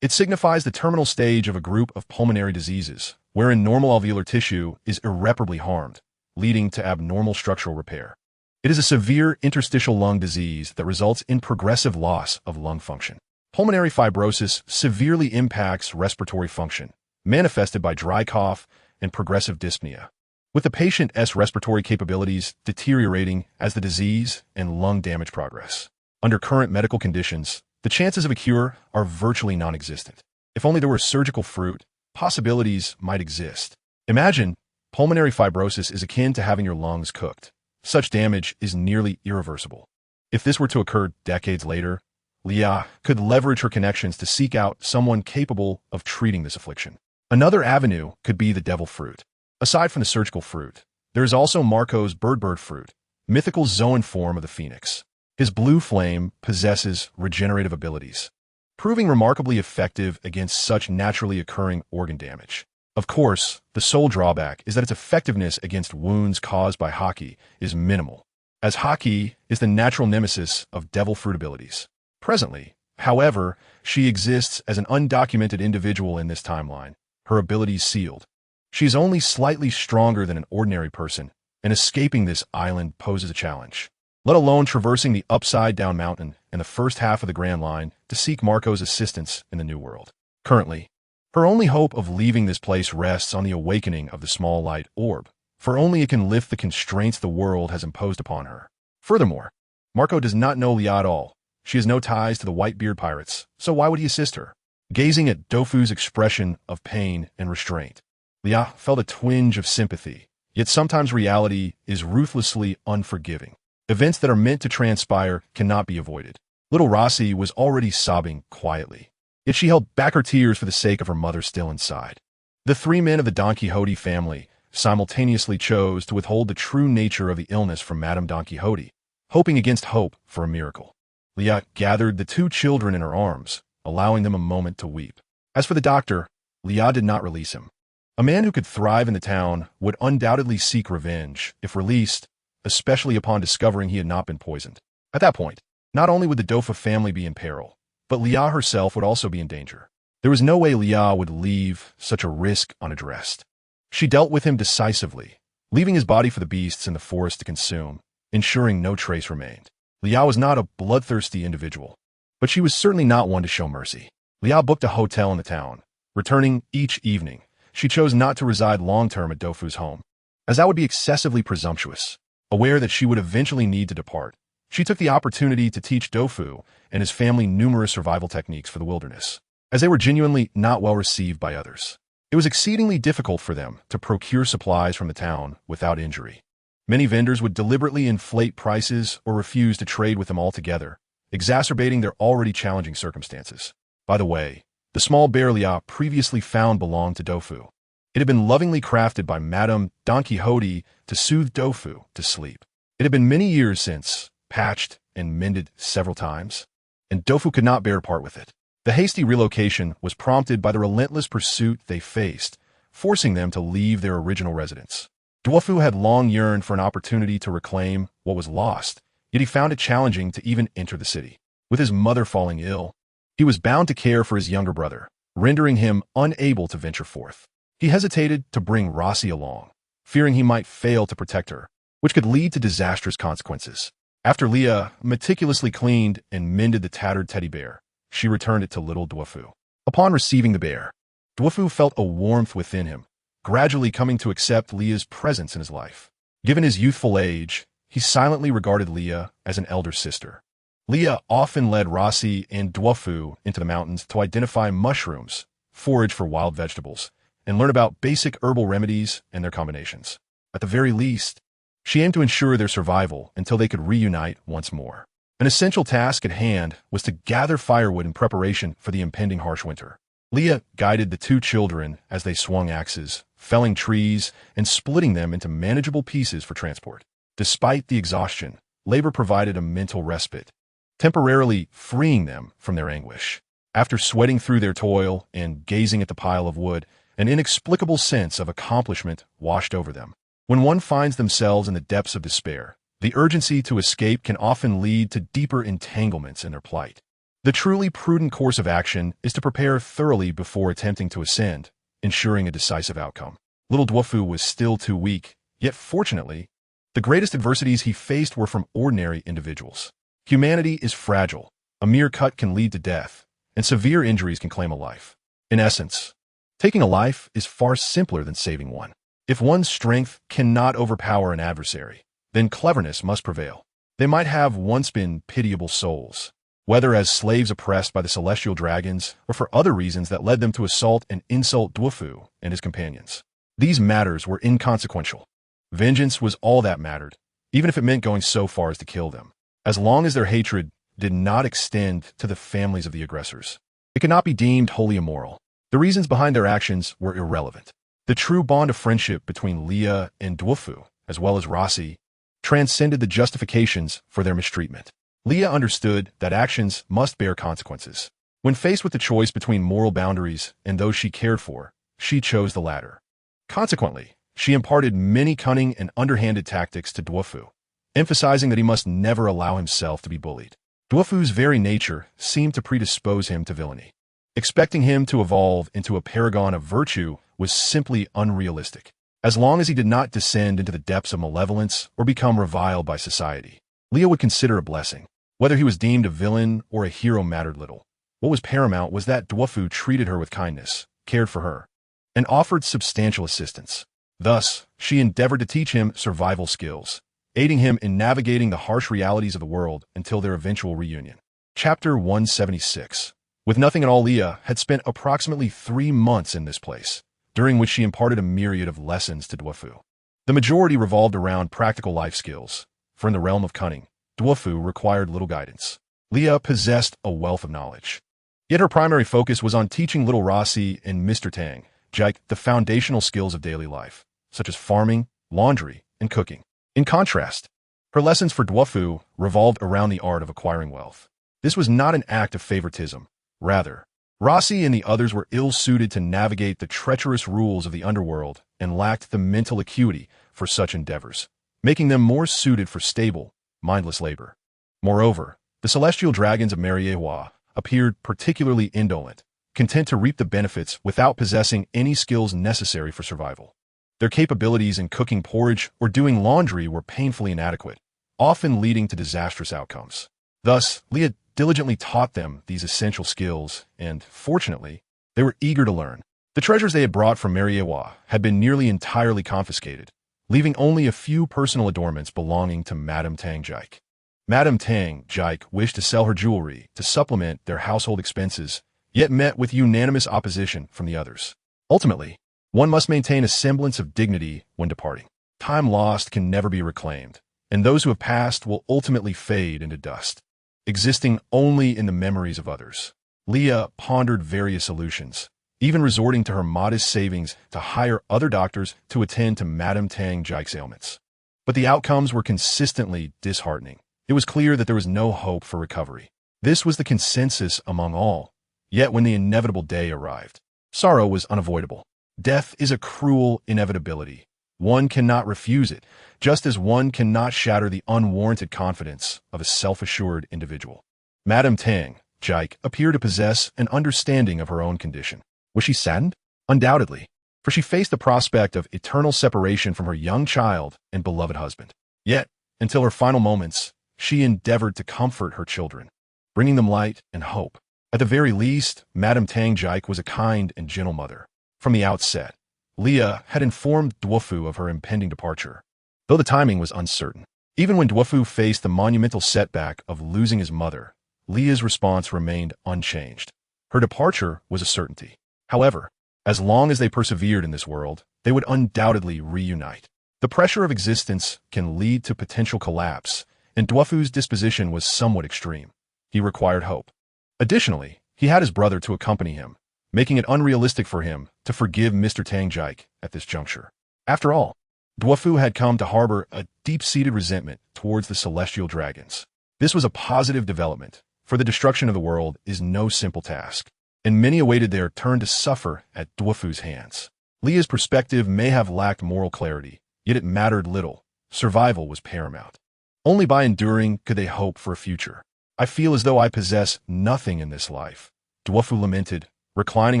It signifies the terminal stage of a group of pulmonary diseases, wherein normal alveolar tissue is irreparably harmed, leading to abnormal structural repair. It is a severe interstitial lung disease that results in progressive loss of lung function. Pulmonary fibrosis severely impacts respiratory function, manifested by dry cough and progressive dyspnea, with the patient's respiratory capabilities deteriorating as the disease and lung damage progress. Under current medical conditions, the chances of a cure are virtually non-existent. If only there were surgical fruit, possibilities might exist. Imagine, pulmonary fibrosis is akin to having your lungs cooked. Such damage is nearly irreversible. If this were to occur decades later, Leah could leverage her connections to seek out someone capable of treating this affliction. Another avenue could be the devil fruit. Aside from the surgical fruit, there is also Marco's bird fruit, mythical zoan form of the phoenix. His blue flame possesses regenerative abilities, proving remarkably effective against such naturally occurring organ damage. Of course, the sole drawback is that its effectiveness against wounds caused by Haki is minimal, as Haki is the natural nemesis of devil fruit abilities. Presently, however, she exists as an undocumented individual in this timeline, her abilities sealed. She is only slightly stronger than an ordinary person, and escaping this island poses a challenge, let alone traversing the upside-down mountain and the first half of the Grand Line to seek Marco's assistance in the New World. Currently, her only hope of leaving this place rests on the awakening of the small light orb, for only it can lift the constraints the world has imposed upon her. Furthermore, Marco does not know Leah at all. She has no ties to the Whitebeard pirates, so why would he assist her? Gazing at Dofu's expression of pain and restraint, Leah felt a twinge of sympathy, yet sometimes reality is ruthlessly unforgiving. Events that are meant to transpire cannot be avoided. Little Rossi was already sobbing quietly, yet she held back her tears for the sake of her mother still inside. The three men of the Don Quixote family simultaneously chose to withhold the true nature of the illness from Madame Don Quixote, hoping against hope for a miracle. Leah gathered the two children in her arms, allowing them a moment to weep. As for the doctor, Leah did not release him. A man who could thrive in the town would undoubtedly seek revenge if released, especially upon discovering he had not been poisoned. At that point, not only would the Dofa family be in peril, but Leah herself would also be in danger. There was no way Leah would leave such a risk unaddressed. She dealt with him decisively, leaving his body for the beasts in the forest to consume, ensuring no trace remained. Leah was not a bloodthirsty individual, but she was certainly not one to show mercy. Leah booked a hotel in the town. Returning each evening, she chose not to reside long-term at Dofu's home, as that would be excessively presumptuous. Aware that she would eventually need to depart, she took the opportunity to teach Dofu and his family numerous survival techniques for the wilderness, as they were genuinely not well received by others. It was exceedingly difficult for them to procure supplies from the town without injury. Many vendors would deliberately inflate prices or refuse to trade with them altogether, exacerbating their already challenging circumstances. By the way, the small bear Leah previously found belonged to Dofu. It had been lovingly crafted by Madame Don Quixote to soothe Dofu to sleep. It had been many years since, patched and mended several times, and Dofu could not bear to part with it. The hasty relocation was prompted by the relentless pursuit they faced, forcing them to leave their original residence. Dofu had long yearned for an opportunity to reclaim what was lost, yet he found it challenging to even enter the city. With his mother falling ill, he was bound to care for his younger brother, rendering him unable to venture forth. He hesitated to bring Rossi along, fearing he might fail to protect her, which could lead to disastrous consequences. After Leah meticulously cleaned and mended the tattered teddy bear, she returned it to little Dofu. Upon receiving the bear, Dofu felt a warmth within him, gradually coming to accept Leah's presence in his life. Given his youthful age, he silently regarded Leah as an elder sister. Leah often led Rossi and Dofu into the mountains to identify mushrooms, forage for wild vegetables, and learn about basic herbal remedies and their combinations. At the very least, she aimed to ensure their survival until they could reunite once more. An essential task at hand was to gather firewood in preparation for the impending harsh winter. Leah guided the two children as they swung axes, felling trees and splitting them into manageable pieces for transport. Despite the exhaustion, labor provided a mental respite, temporarily freeing them from their anguish. After sweating through their toil and gazing at the pile of wood, an inexplicable sense of accomplishment washed over them. When one finds themselves in the depths of despair, the urgency to escape can often lead to deeper entanglements in their plight. The truly prudent course of action is to prepare thoroughly before attempting to ascend, ensuring a decisive outcome. Little Dofu was still too weak, yet fortunately, the greatest adversities he faced were from ordinary individuals. Humanity is fragile. A mere cut can lead to death, and severe injuries can claim a life. In essence, taking a life is far simpler than saving one. If one's strength cannot overpower an adversary, then cleverness must prevail. They might have once been pitiable souls, whether as slaves oppressed by the celestial dragons or for other reasons that led them to assault and insult Dofu and his companions. These matters were inconsequential. Vengeance was all that mattered, even if it meant going so far as to kill them, as long as their hatred did not extend to the families of the aggressors. It could not be deemed wholly immoral. The reasons behind their actions were irrelevant. The true bond of friendship between Leah and Dofu, as well as Rossi, transcended the justifications for their mistreatment. Leah understood that actions must bear consequences. When faced with the choice between moral boundaries and those she cared for, she chose the latter. Consequently, she imparted many cunning and underhanded tactics to Dofu, emphasizing that he must never allow himself to be bullied. Dofu's very nature seemed to predispose him to villainy. Expecting him to evolve into a paragon of virtue was simply unrealistic, as long as he did not descend into the depths of malevolence or become reviled by society. Leah would consider a blessing. Whether he was deemed a villain or a hero mattered little. What was paramount was that Dofu treated her with kindness, cared for her, and offered substantial assistance. Thus, she endeavored to teach him survival skills, aiding him in navigating the harsh realities of the world until their eventual reunion. Chapter 176. With nothing at all, Leah had spent approximately 3 months in this place, during which she imparted a myriad of lessons to Dofu. The majority revolved around practical life skills, for in the realm of cunning, Dofu required little guidance. Leah possessed a wealth of knowledge. Yet her primary focus was on teaching little Rossi and Mr. Tang Jike the foundational skills of daily life, such as farming, laundry, and cooking. In contrast, her lessons for Dwafu revolved around the art of acquiring wealth. This was not an act of favoritism. Rather, Rossi and the others were ill-suited to navigate the treacherous rules of the underworld and lacked the mental acuity for such endeavors, making them more suited for stable, mindless labor. Moreover, the celestial dragons of Mariewa appeared particularly indolent, content to reap the benefits without possessing any skills necessary for survival. Their capabilities in cooking porridge or doing laundry were painfully inadequate, often leading to disastrous outcomes. Thus, Leah diligently taught them these essential skills, and, fortunately, they were eager to learn. The treasures they had brought from Mariewa had been nearly entirely confiscated, leaving only a few personal adornments belonging to Madame Tang Jike. Madame Tang Jike wished to sell her jewelry to supplement their household expenses, yet met with unanimous opposition from the others. Ultimately, one must maintain a semblance of dignity when departing. Time lost can never be reclaimed, and those who have passed will ultimately fade into dust, existing only in the memories of others. Leah pondered various solutions, even resorting to her modest savings to hire other doctors to attend to Madame Tang Jike's ailments. But the outcomes were consistently disheartening. It was clear that there was no hope for recovery. This was the consensus among all. Yet when the inevitable day arrived, sorrow was unavoidable. Death is a cruel inevitability. One cannot refuse it, just as one cannot shatter the unwarranted confidence of a self-assured individual. Madame Tang Jike appeared to possess an understanding of her own condition. Was she saddened? Undoubtedly, for she faced the prospect of eternal separation from her young child and beloved husband. Yet, until her final moments, she endeavored to comfort her children, bringing them light and hope. At the very least, Madame Tang Jike was a kind and gentle mother. From the outset, Leah had informed Dwafu of her impending departure, though the timing was uncertain. Even when Dwafu faced the monumental setback of losing his mother, Leah's response remained unchanged. Her departure was a certainty. However, as long as they persevered in this world, they would undoubtedly reunite. The pressure of existence can lead to potential collapse, and Dwafu's disposition was somewhat extreme. He required hope. Additionally, he had his brother to accompany him, making it unrealistic for him to forgive Mr. Tang Jike at this juncture. After all, Dwafu had come to harbor a deep-seated resentment towards the celestial dragons. This was a positive development, for the destruction of the world is no simple task, and many awaited their turn to suffer at Dwafu's hands. Leah's perspective may have lacked moral clarity, yet it mattered little. Survival was paramount. Only by enduring could they hope for a future. I feel as though I possess nothing in this life, Dwafu lamented, reclining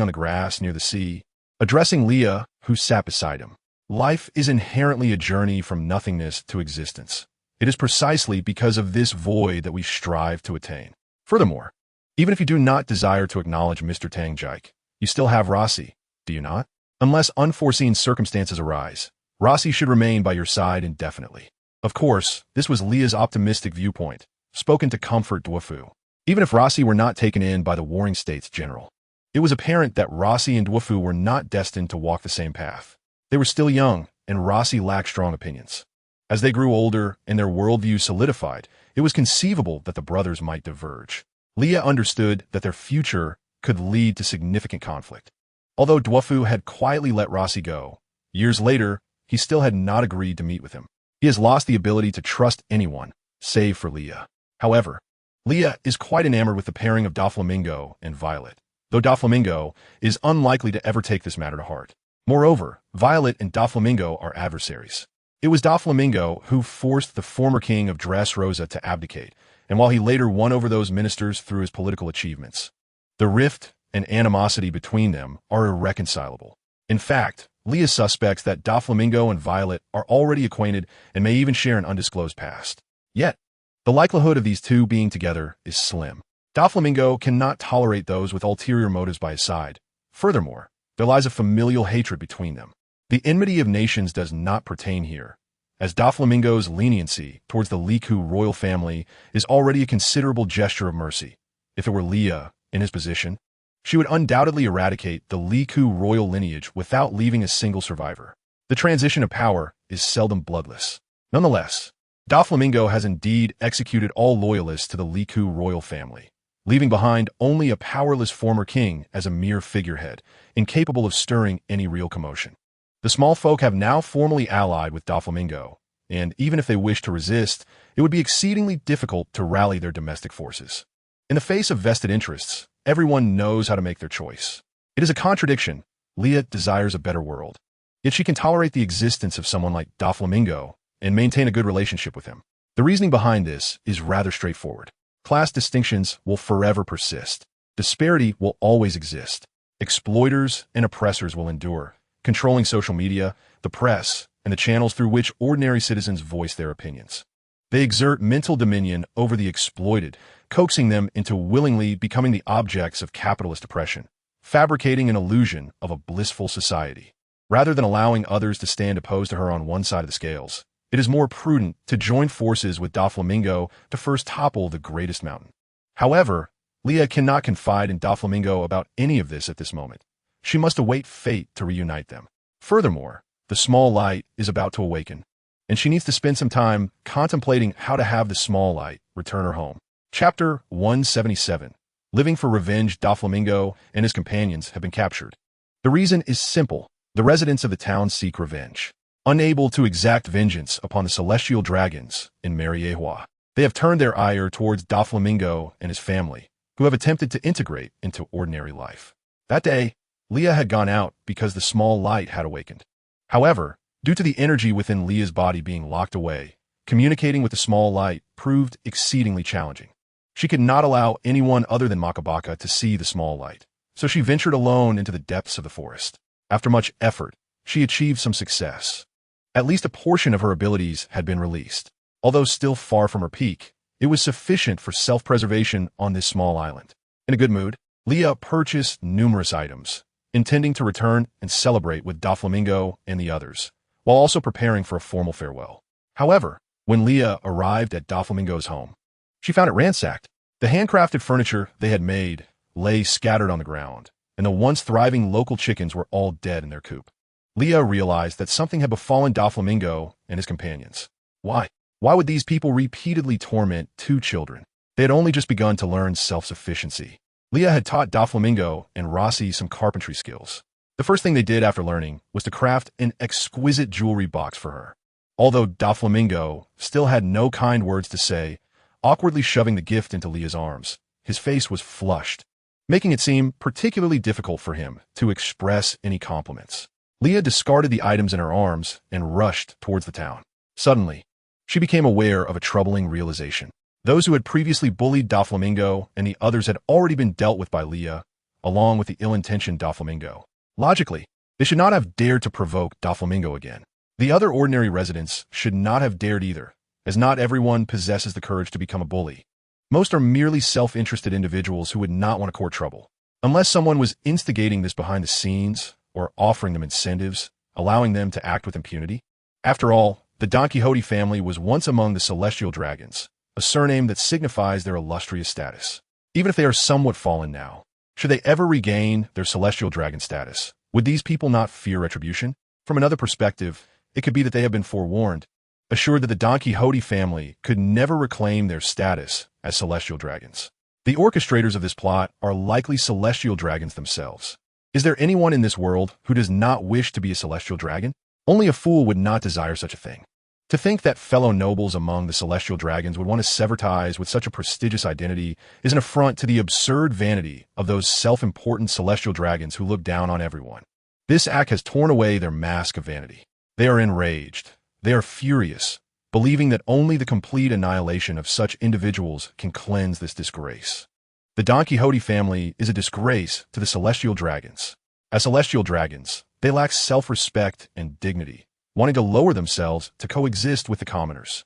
on the grass near the sea, addressing Leah, who sat beside him. Life is inherently a journey from nothingness to existence. It is precisely because of this void that we strive to attain. Furthermore, even if you do not desire to acknowledge Mr. Tang Jike, you still have Rossi, do you not? Unless unforeseen circumstances arise, Rossi should remain by your side indefinitely. Of course, this was Leah's optimistic viewpoint, spoken to comfort Dwafu. Even if Rossi were not taken in by the Warring States General, it was apparent that Rossi and Dwafu were not destined to walk the same path. They were still young, and Rossi lacked strong opinions. As they grew older and their worldview solidified, it was conceivable that the brothers might diverge. Leah understood that their future could lead to significant conflict. Although Dwafu had quietly let Rossi go, years later, he still had not agreed to meet with him. He has lost the ability to trust anyone, save for Leah. However, Leah is quite enamored with the pairing of Doflamingo and Violet, though Doflamingo is unlikely to ever take this matter to heart. Moreover, Violet and Doflamingo are adversaries. It was Doflamingo who forced the former king of Dressrosa to abdicate, and while he later won over those ministers through his political achievements, the rift and animosity between them are irreconcilable. In fact, Leah suspects that Doflamingo and Violet are already acquainted and may even share an undisclosed past. Yet, the likelihood of these two being together is slim. Doflamingo cannot tolerate those with ulterior motives by his side. Furthermore, there lies a familial hatred between them. The enmity of nations does not pertain here, as Doflamingo's leniency towards the Liku royal family is already a considerable gesture of mercy. If it were Leah in his position, she would undoubtedly eradicate the Liku royal lineage without leaving a single survivor. The transition of power is seldom bloodless. Nonetheless, Doflamingo has indeed executed all loyalists to the Liku royal family. leaving behind only a powerless former king as a mere figurehead, incapable of stirring any real commotion. The small folk have now formally allied with Doflamingo, and even if they wish to resist, it would be exceedingly difficult to rally their domestic forces. In the face of vested interests, everyone knows how to make their choice. It is a contradiction. Leah desires a better world, yet she can tolerate the existence of someone like Doflamingo and maintain a good relationship with him. The reasoning behind this is rather straightforward. Class distinctions will forever persist. Disparity will always exist. Exploiters and oppressors will endure, controlling social media, the press, and the channels through which ordinary citizens voice their opinions. They exert mental dominion over the exploited, coaxing them into willingly becoming the objects of capitalist oppression, fabricating an illusion of a blissful society. Rather than allowing others to stand opposed to her on one side of the scales, it is more prudent to join forces with Doflamingo to first topple the greatest mountain. However, Leah cannot confide in Doflamingo about any of this at this moment. She must await fate to reunite them. Furthermore, the small light is about to awaken, and she needs to spend some time contemplating how to have the small light return her home. Chapter 177. Living for revenge. Doflamingo and his companions have been captured. The reason is simple. The residents of the town seek revenge. Unable to exact vengeance upon the celestial dragons in Mariehua, they have turned their ire towards Doflamingo and his family, who have attempted to integrate into ordinary life. That day, Leah had gone out because the small light had awakened. However, due to the energy within Leah's body being locked away, communicating with the small light proved exceedingly challenging. She could not allow anyone other than Makabaka to see the small light, so she ventured alone into the depths of the forest. After much effort, she achieved some success. At least a portion of her abilities had been released. Although still far from her peak, it was sufficient for self-preservation on this small island. In a good mood, Leah purchased numerous items, intending to return and celebrate with Doflamingo and the others, while also preparing for a formal farewell. However, when Leah arrived at Doflamingo's home, she found it ransacked. The handcrafted furniture they had made lay scattered on the ground, and the once thriving local chickens were all dead in their coop. Leah realized that something had befallen Doflamingo and his companions. Why? Why would these people repeatedly torment two children? They had only just begun to learn self-sufficiency. Leah had taught Doflamingo and Rossi some carpentry skills. The first thing they did after learning was to craft an exquisite jewelry box for her. Although Doflamingo still had no kind words to say, awkwardly shoving the gift into Leah's arms, his face was flushed, making it seem particularly difficult for him to express any compliments. Leah discarded the items in her arms and rushed towards the town. Suddenly, she became aware of a troubling realization. Those who had previously bullied Doflamingo and the others had already been dealt with by Leah, along with the ill-intentioned Doflamingo. Logically, they should not have dared to provoke Doflamingo again. The other ordinary residents should not have dared either, as not everyone possesses the courage to become a bully. Most are merely self-interested individuals who would not want to court trouble. Unless someone was instigating this behind the scenes, or offering them incentives, allowing them to act with impunity. After all, the Don Quixote family was once among the celestial dragons, a surname that signifies their illustrious status. Even if they are somewhat fallen now, should they ever regain their celestial dragon status, would these people not fear retribution? From another perspective, it could be that they have been forewarned, assured that the Don Quixote family could never reclaim their status as celestial dragons. The orchestrators of this plot are likely celestial dragons themselves. Is there anyone in this world who does not wish to be a celestial dragon? Only a fool would not desire such a thing. To think that fellow nobles among the celestial dragons would want to sever ties with such a prestigious identity is an affront to the absurd vanity of those self-important celestial dragons who look down on everyone. This act has torn away their mask of vanity. They are enraged. They are furious, believing that only the complete annihilation of such individuals can cleanse this disgrace. The Don Quixote family is a disgrace to the celestial dragons. As celestial dragons, they lack self-respect and dignity, wanting to lower themselves to coexist with the commoners.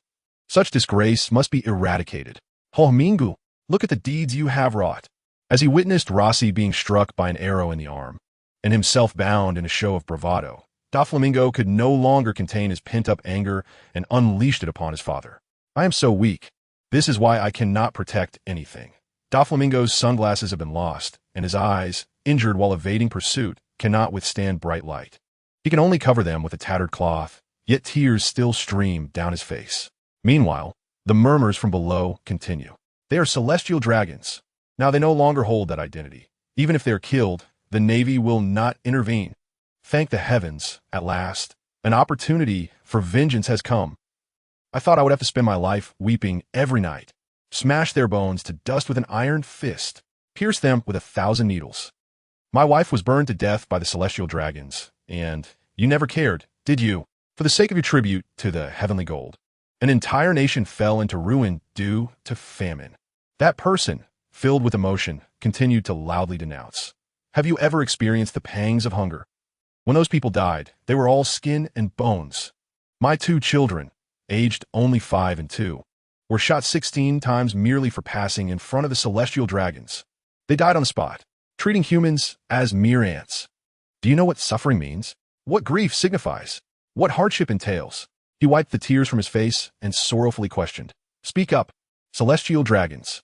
Such disgrace must be eradicated. Homingu, look at the deeds you have wrought. As he witnessed Rossi being struck by an arrow in the arm, and himself bound in a show of bravado, Doflamingo could no longer contain his pent-up anger and unleashed it upon his father. I am so weak. This is why I cannot protect anything. Doflamingo's sunglasses have been lost, and his eyes, injured while evading pursuit, cannot withstand bright light. He can only cover them with a tattered cloth, yet tears still stream down his face. Meanwhile, the murmurs from below continue. They are celestial dragons. Now they no longer hold that identity. Even if they are killed, the Navy will not intervene. Thank the heavens, at last, an opportunity for vengeance has come. I thought I would have to spend my life weeping every night, smash their bones to dust with an iron fist, pierce them with 1,000 needles. My wife was burned to death by the celestial dragons, and you never cared, did you? For the sake of your tribute to the heavenly gold, an entire nation fell into ruin due to famine. That person, filled with emotion, continued to loudly denounce. Have you ever experienced the pangs of hunger? When those people died, they were all skin and bones. My 2 children, aged only 5 and 2, were shot 16 times merely for passing in front of the celestial dragons. They died on the spot, treating humans as mere ants. Do you know what suffering means? What grief signifies? What hardship entails? He wiped the tears from his face and sorrowfully questioned. Speak up, celestial dragons.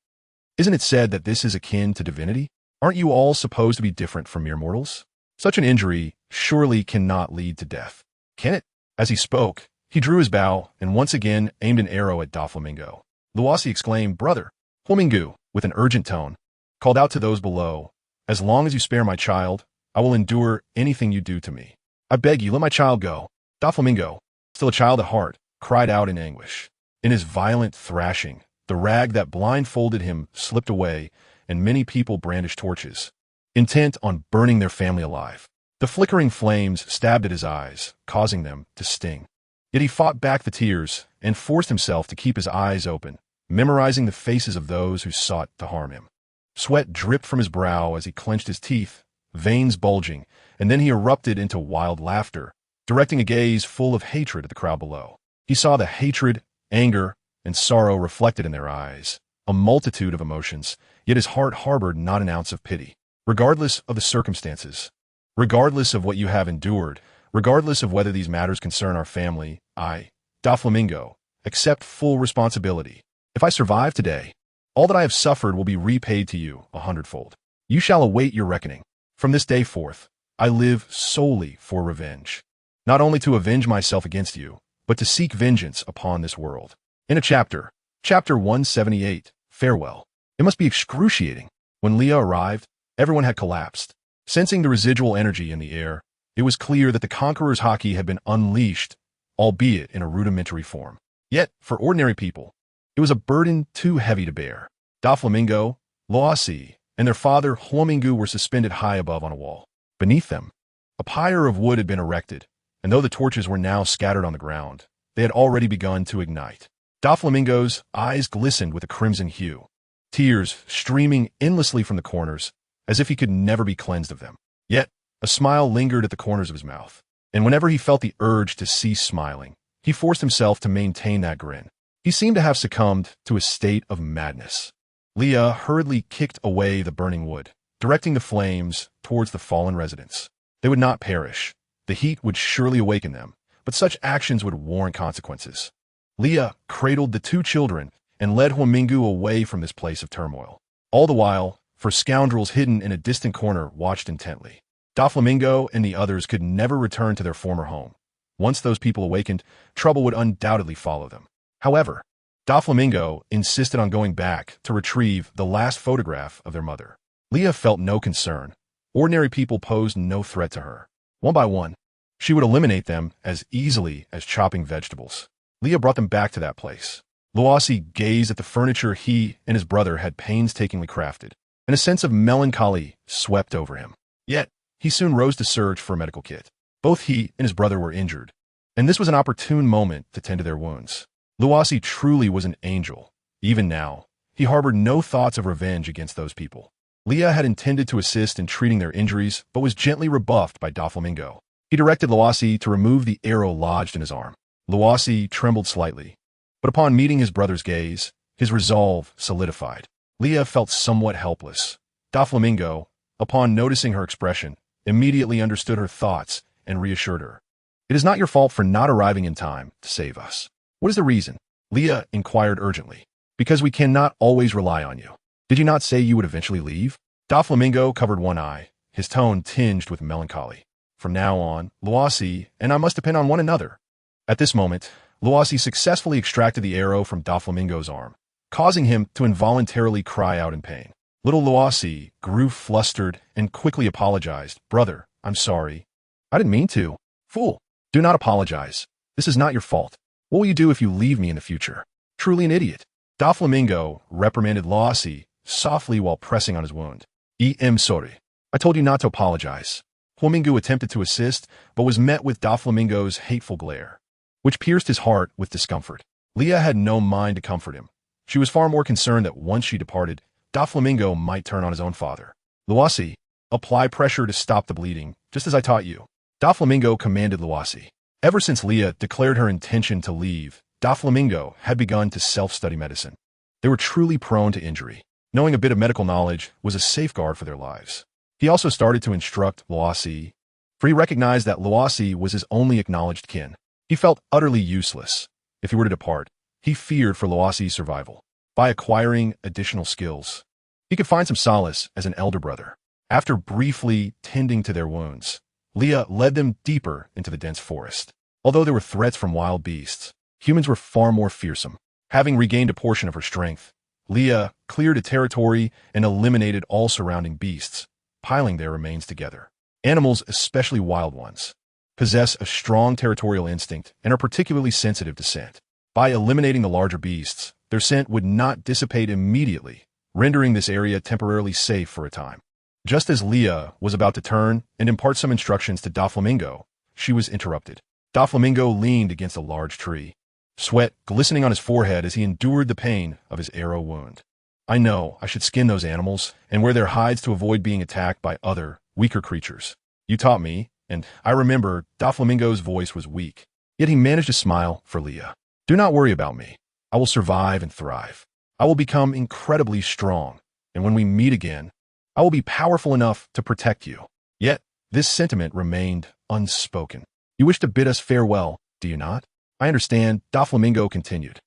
Isn't it said that this is akin to divinity? Aren't you all supposed to be different from mere mortals? Such an injury surely cannot lead to death, can it? As he spoke, he drew his bow and once again aimed an arrow at Doflamingo. Luasi exclaimed, Brother, Huamingu, with an urgent tone, called out to those below, As long as you spare my child, I will endure anything you do to me. I beg you, let my child go. Doflamingo, still a child at heart, cried out in anguish. In his violent thrashing, the rag that blindfolded him slipped away, and many people brandished torches, intent on burning their family alive. The flickering flames stabbed at his eyes, causing them to sting. Yet he fought back the tears and forced himself to keep his eyes open, memorizing the faces of those who sought to harm him. Sweat dripped from his brow as he clenched his teeth, veins bulging, and then he erupted into wild laughter, directing a gaze full of hatred at the crowd below. He saw the hatred, anger, and sorrow reflected in their eyes, a multitude of emotions, yet his heart harbored not an ounce of pity. Regardless of the circumstances, regardless of what you have endured, regardless of whether these matters concern our family, I, Doflamingo, accept full responsibility. If I survive today, all that I have suffered will be repaid to you 100-fold. You shall await your reckoning. From this day forth, I live solely for revenge. Not only to avenge myself against you, but to seek vengeance upon this world. In a chapter 178, Farewell. It must be excruciating. When Leah arrived, everyone had collapsed. Sensing the residual energy in the air, it was clear that the Conqueror's Haki had been unleashed, albeit in a rudimentary form. Yet, for ordinary people, it was a burden too heavy to bear. Doflamingo, Loasi, and their father Huamingu were suspended high above on a wall. Beneath them, a pyre of wood had been erected, and though the torches were now scattered on the ground, they had already begun to ignite. Doflamingo's eyes glistened with a crimson hue, tears streaming endlessly from the corners, as if he could never be cleansed of them. Yet, a smile lingered at the corners of his mouth, and whenever he felt the urge to cease smiling, he forced himself to maintain that grin. He seemed to have succumbed to a state of madness. Leah hurriedly kicked away the burning wood, directing the flames towards the fallen residents. They would not perish. The heat would surely awaken them, but such actions would warrant consequences. Leah cradled the 2 children and led Huamingu away from this place of turmoil. All the while, for scoundrels hidden in a distant corner watched intently. Doflamingo and the others could never return to their former home. Once those people awakened, trouble would undoubtedly follow them. However, Doflamingo insisted on going back to retrieve the last photograph of their mother. Leah felt no concern. Ordinary people posed no threat to her. One by one, she would eliminate them as easily as chopping vegetables. Leah brought them back to that place. Loasi gazed at the furniture he and his brother had painstakingly crafted, and a sense of melancholy swept over him. Yet, he soon rose to search for a medical kit. Both he and his brother were injured, and this was an opportune moment to tend to their wounds. Luasi truly was an angel. Even now, he harbored no thoughts of revenge against those people. Leah had intended to assist in treating their injuries, but was gently rebuffed by Doflamingo. He directed Luasi to remove the arrow lodged in his arm. Luasi trembled slightly, but upon meeting his brother's gaze, his resolve solidified. Leah felt somewhat helpless. Doflamingo, upon noticing her expression, immediately understood her thoughts and reassured her. It is not your fault for not arriving in time to save us. What is the reason? Leah inquired urgently. Because we cannot always rely on you. Did you not say you would eventually leave? Doflamingo covered one eye, his tone tinged with melancholy. From now on, Luasi and I must depend on one another. At this moment, Luasi successfully extracted the arrow from Doflamingo's arm, causing him to involuntarily cry out in pain. Little Luosi grew flustered and quickly apologized. Brother, I'm sorry. I didn't mean to. Fool. Do not apologize. This is not your fault. What will you do if you leave me in the future? Truly an idiot. Doflamingo reprimanded Luosi softly while pressing on his wound. I'm sorry. I told you not to apologize. Flamingo attempted to assist, but was met with Doflamingo's hateful glare, which pierced his heart with discomfort. Leah had no mind to comfort him. She was far more concerned that once she departed, Doflamingo might turn on his own father. Luosi, apply pressure to stop the bleeding, just as I taught you. Doflamingo commanded Luosi. Ever since Leah declared her intention to leave, Doflamingo had begun to self-study medicine. They were truly prone to injury. Knowing a bit of medical knowledge was a safeguard for their lives. He also started to instruct Luosi, for he recognized that Luosi was his only acknowledged kin. He felt utterly useless if he were to depart. He feared for Luosi's survival. By acquiring additional skills, he could find some solace as an elder brother. After briefly tending to their wounds, Leah led them deeper into the dense forest. Although there were threats from wild beasts, humans were far more fearsome. Having regained a portion of her strength, Leah cleared a territory and eliminated all surrounding beasts, piling their remains together. Animals, especially wild ones, possess a strong territorial instinct and are particularly sensitive to scent. By eliminating the larger beasts, their scent would not dissipate immediately, rendering this area temporarily safe for a time. Just as Leah was about to turn and impart some instructions to Doflamingo, she was interrupted. Doflamingo leaned against a large tree, sweat glistening on his forehead as he endured the pain of his arrow wound. I know I should skin those animals and wear their hides to avoid being attacked by other, weaker creatures. You taught me, and I remember Doflamingo's voice was weak, yet he managed to smile for Leah. Do not worry about me. I will survive and thrive. I will become incredibly strong, and when we meet again, I will be powerful enough to protect you. Yet, this sentiment remained unspoken. You wish to bid us farewell, do you not? I understand, Doflamingo continued.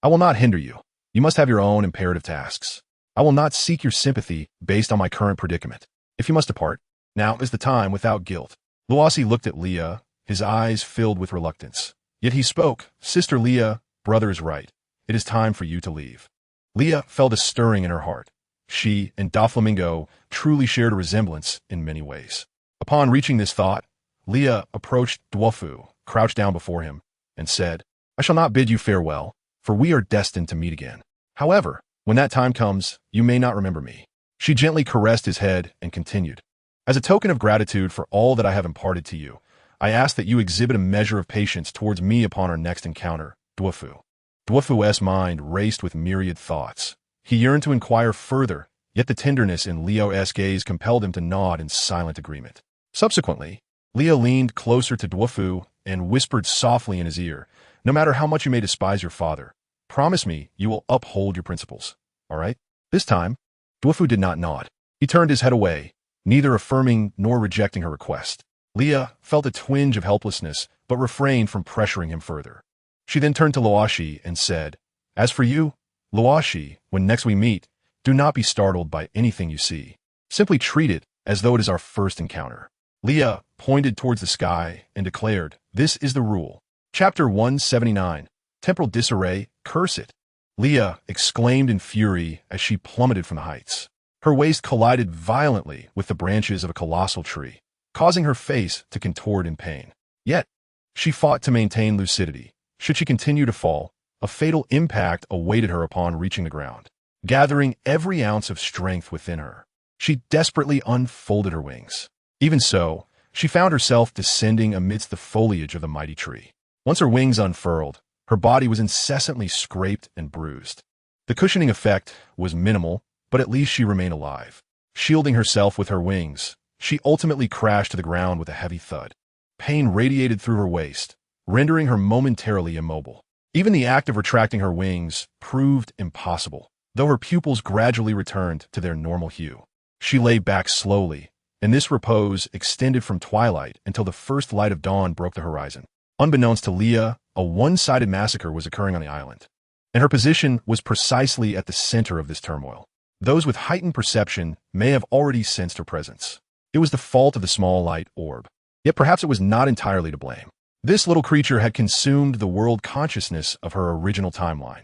I will not hinder you. You must have your own imperative tasks. I will not seek your sympathy based on my current predicament. If you must depart, now is the time without guilt. Luosi looked at Leah, his eyes filled with reluctance. Yet he spoke, Sister Leah, brother is right. It is time for you to leave. Leah felt a stirring in her heart. She and Doflamingo truly shared a resemblance in many ways. Upon reaching this thought, Leah approached Duofu, crouched down before him, and said, I shall not bid you farewell, for we are destined to meet again. However, when that time comes, you may not remember me. She gently caressed his head and continued, As a token of gratitude for all that I have imparted to you, I ask that you exhibit a measure of patience towards me upon our next encounter, Duofu. Duofu's mind raced with myriad thoughts. He yearned to inquire further, yet the tenderness in Leo's gaze compelled him to nod in silent agreement. Subsequently, Leo leaned closer to Duofu and whispered softly in his ear, No matter how much you may despise your father, promise me you will uphold your principles. All right? This time, Duofu did not nod. He turned his head away, neither affirming nor rejecting her request. Leah felt a twinge of helplessness, but refrained from pressuring him further. She then turned to Luosi and said, As for you, Luosi, when next we meet, do not be startled by anything you see. Simply treat it as though it is our first encounter. Leah pointed towards the sky and declared, This is the rule. Chapter 179, Temporal Disarray, Curse It. Leah exclaimed in fury as she plummeted from the heights. Her waist collided violently with the branches of a colossal tree, causing her face to contort in pain. Yet, she fought to maintain lucidity. Should she continue to fall, a fatal impact awaited her upon reaching the ground. Gathering every ounce of strength within her, she desperately unfolded her wings. Even so, she found herself descending amidst the foliage of the mighty tree. Once her wings unfurled, her body was incessantly scraped and bruised. The cushioning effect was minimal, but at least she remained alive. Shielding herself with her wings, she ultimately crashed to the ground with a heavy thud. Pain radiated through her waist, rendering her momentarily immobile. Even the act of retracting her wings proved impossible, though her pupils gradually returned to their normal hue. She lay back slowly, and this repose extended from twilight until the first light of dawn broke the horizon. Unbeknownst to Leah, a one-sided massacre was occurring on the island, and her position was precisely at the center of this turmoil. Those with heightened perception may have already sensed her presence. It was the fault of the small light orb, yet perhaps it was not entirely to blame. This little creature had consumed the world consciousness of her original timeline.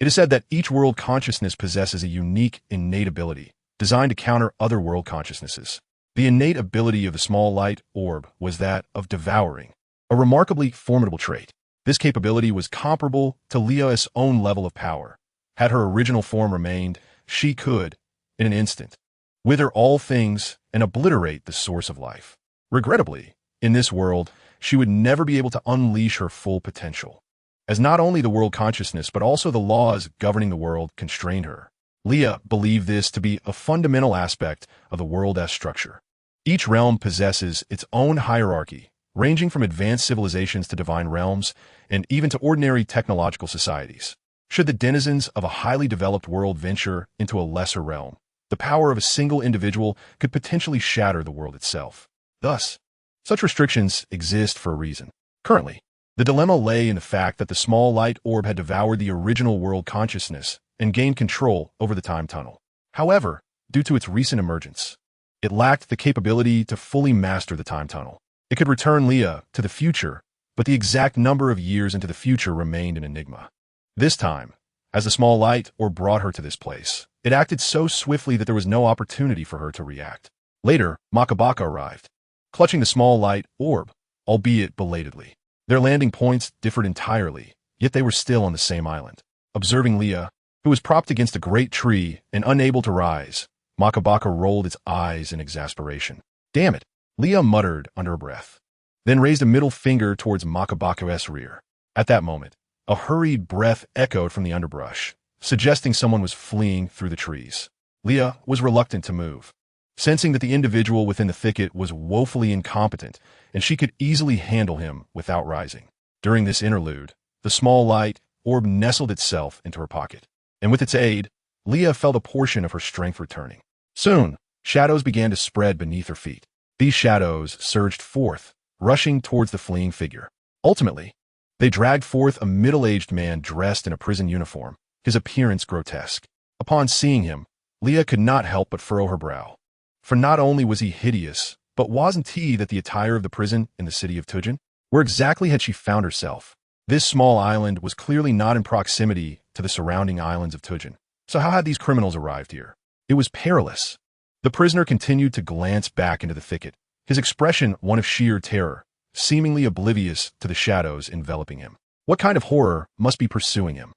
It is said that each world consciousness possesses a unique innate ability, designed to counter other world consciousnesses. The innate ability of the small light orb was that of devouring, a remarkably formidable trait. This capability was comparable to Leah's own level of power. Had her original form remained, she could, in an instant, wither all things and obliterate the source of life. Regrettably, in this world, she would never be able to unleash her full potential, as not only the world consciousness but also the laws governing the world constrained her. Leah believed this to be a fundamental aspect of the world's structure. Each realm possesses its own hierarchy, ranging from advanced civilizations to divine realms, and even to ordinary technological societies. Should the denizens of a highly developed world venture into a lesser realm, the power of a single individual could potentially shatter the world itself. Thus, such restrictions exist for a reason. Currently, the dilemma lay in the fact that the small light orb had devoured the original world consciousness and gained control over the time tunnel. However, due to its recent emergence, it lacked the capability to fully master the time tunnel. It could return Leah to the future, but the exact number of years into the future remained an enigma. This time, as the small light orb brought her to this place, it acted so swiftly that there was no opportunity for her to react. Later, Makabaka arrived, clutching the small light orb, albeit belatedly. Their landing points differed entirely, yet they were still on the same island. Observing Leah, who was propped against a great tree and unable to rise, Makabaka rolled its eyes in exasperation. "Damn it," Leah muttered under her breath, then raised a middle finger towards Makabaka's rear. At that moment, a hurried breath echoed from the underbrush, suggesting someone was fleeing through the trees. Leah was reluctant to move, sensing that the individual within the thicket was woefully incompetent and she could easily handle him without rising. During this interlude, the small light orb nestled itself into her pocket, and with its aid, Leah felt a portion of her strength returning. Soon, shadows began to spread beneath her feet. These shadows surged forth, rushing towards the fleeing figure. Ultimately, they dragged forth a middle-aged man dressed in a prison uniform, his appearance grotesque. Upon seeing him, Leah could not help but furrow her brow. For not only was he hideous, but wasn't he that the attire of the prison in the city of Tujin? Where exactly had she found herself? This small island was clearly not in proximity to the surrounding islands of Tujin. So how had these criminals arrived here? It was perilous. The prisoner continued to glance back into the thicket, his expression one of sheer terror, seemingly oblivious to the shadows enveloping him. What kind of horror must be pursuing him?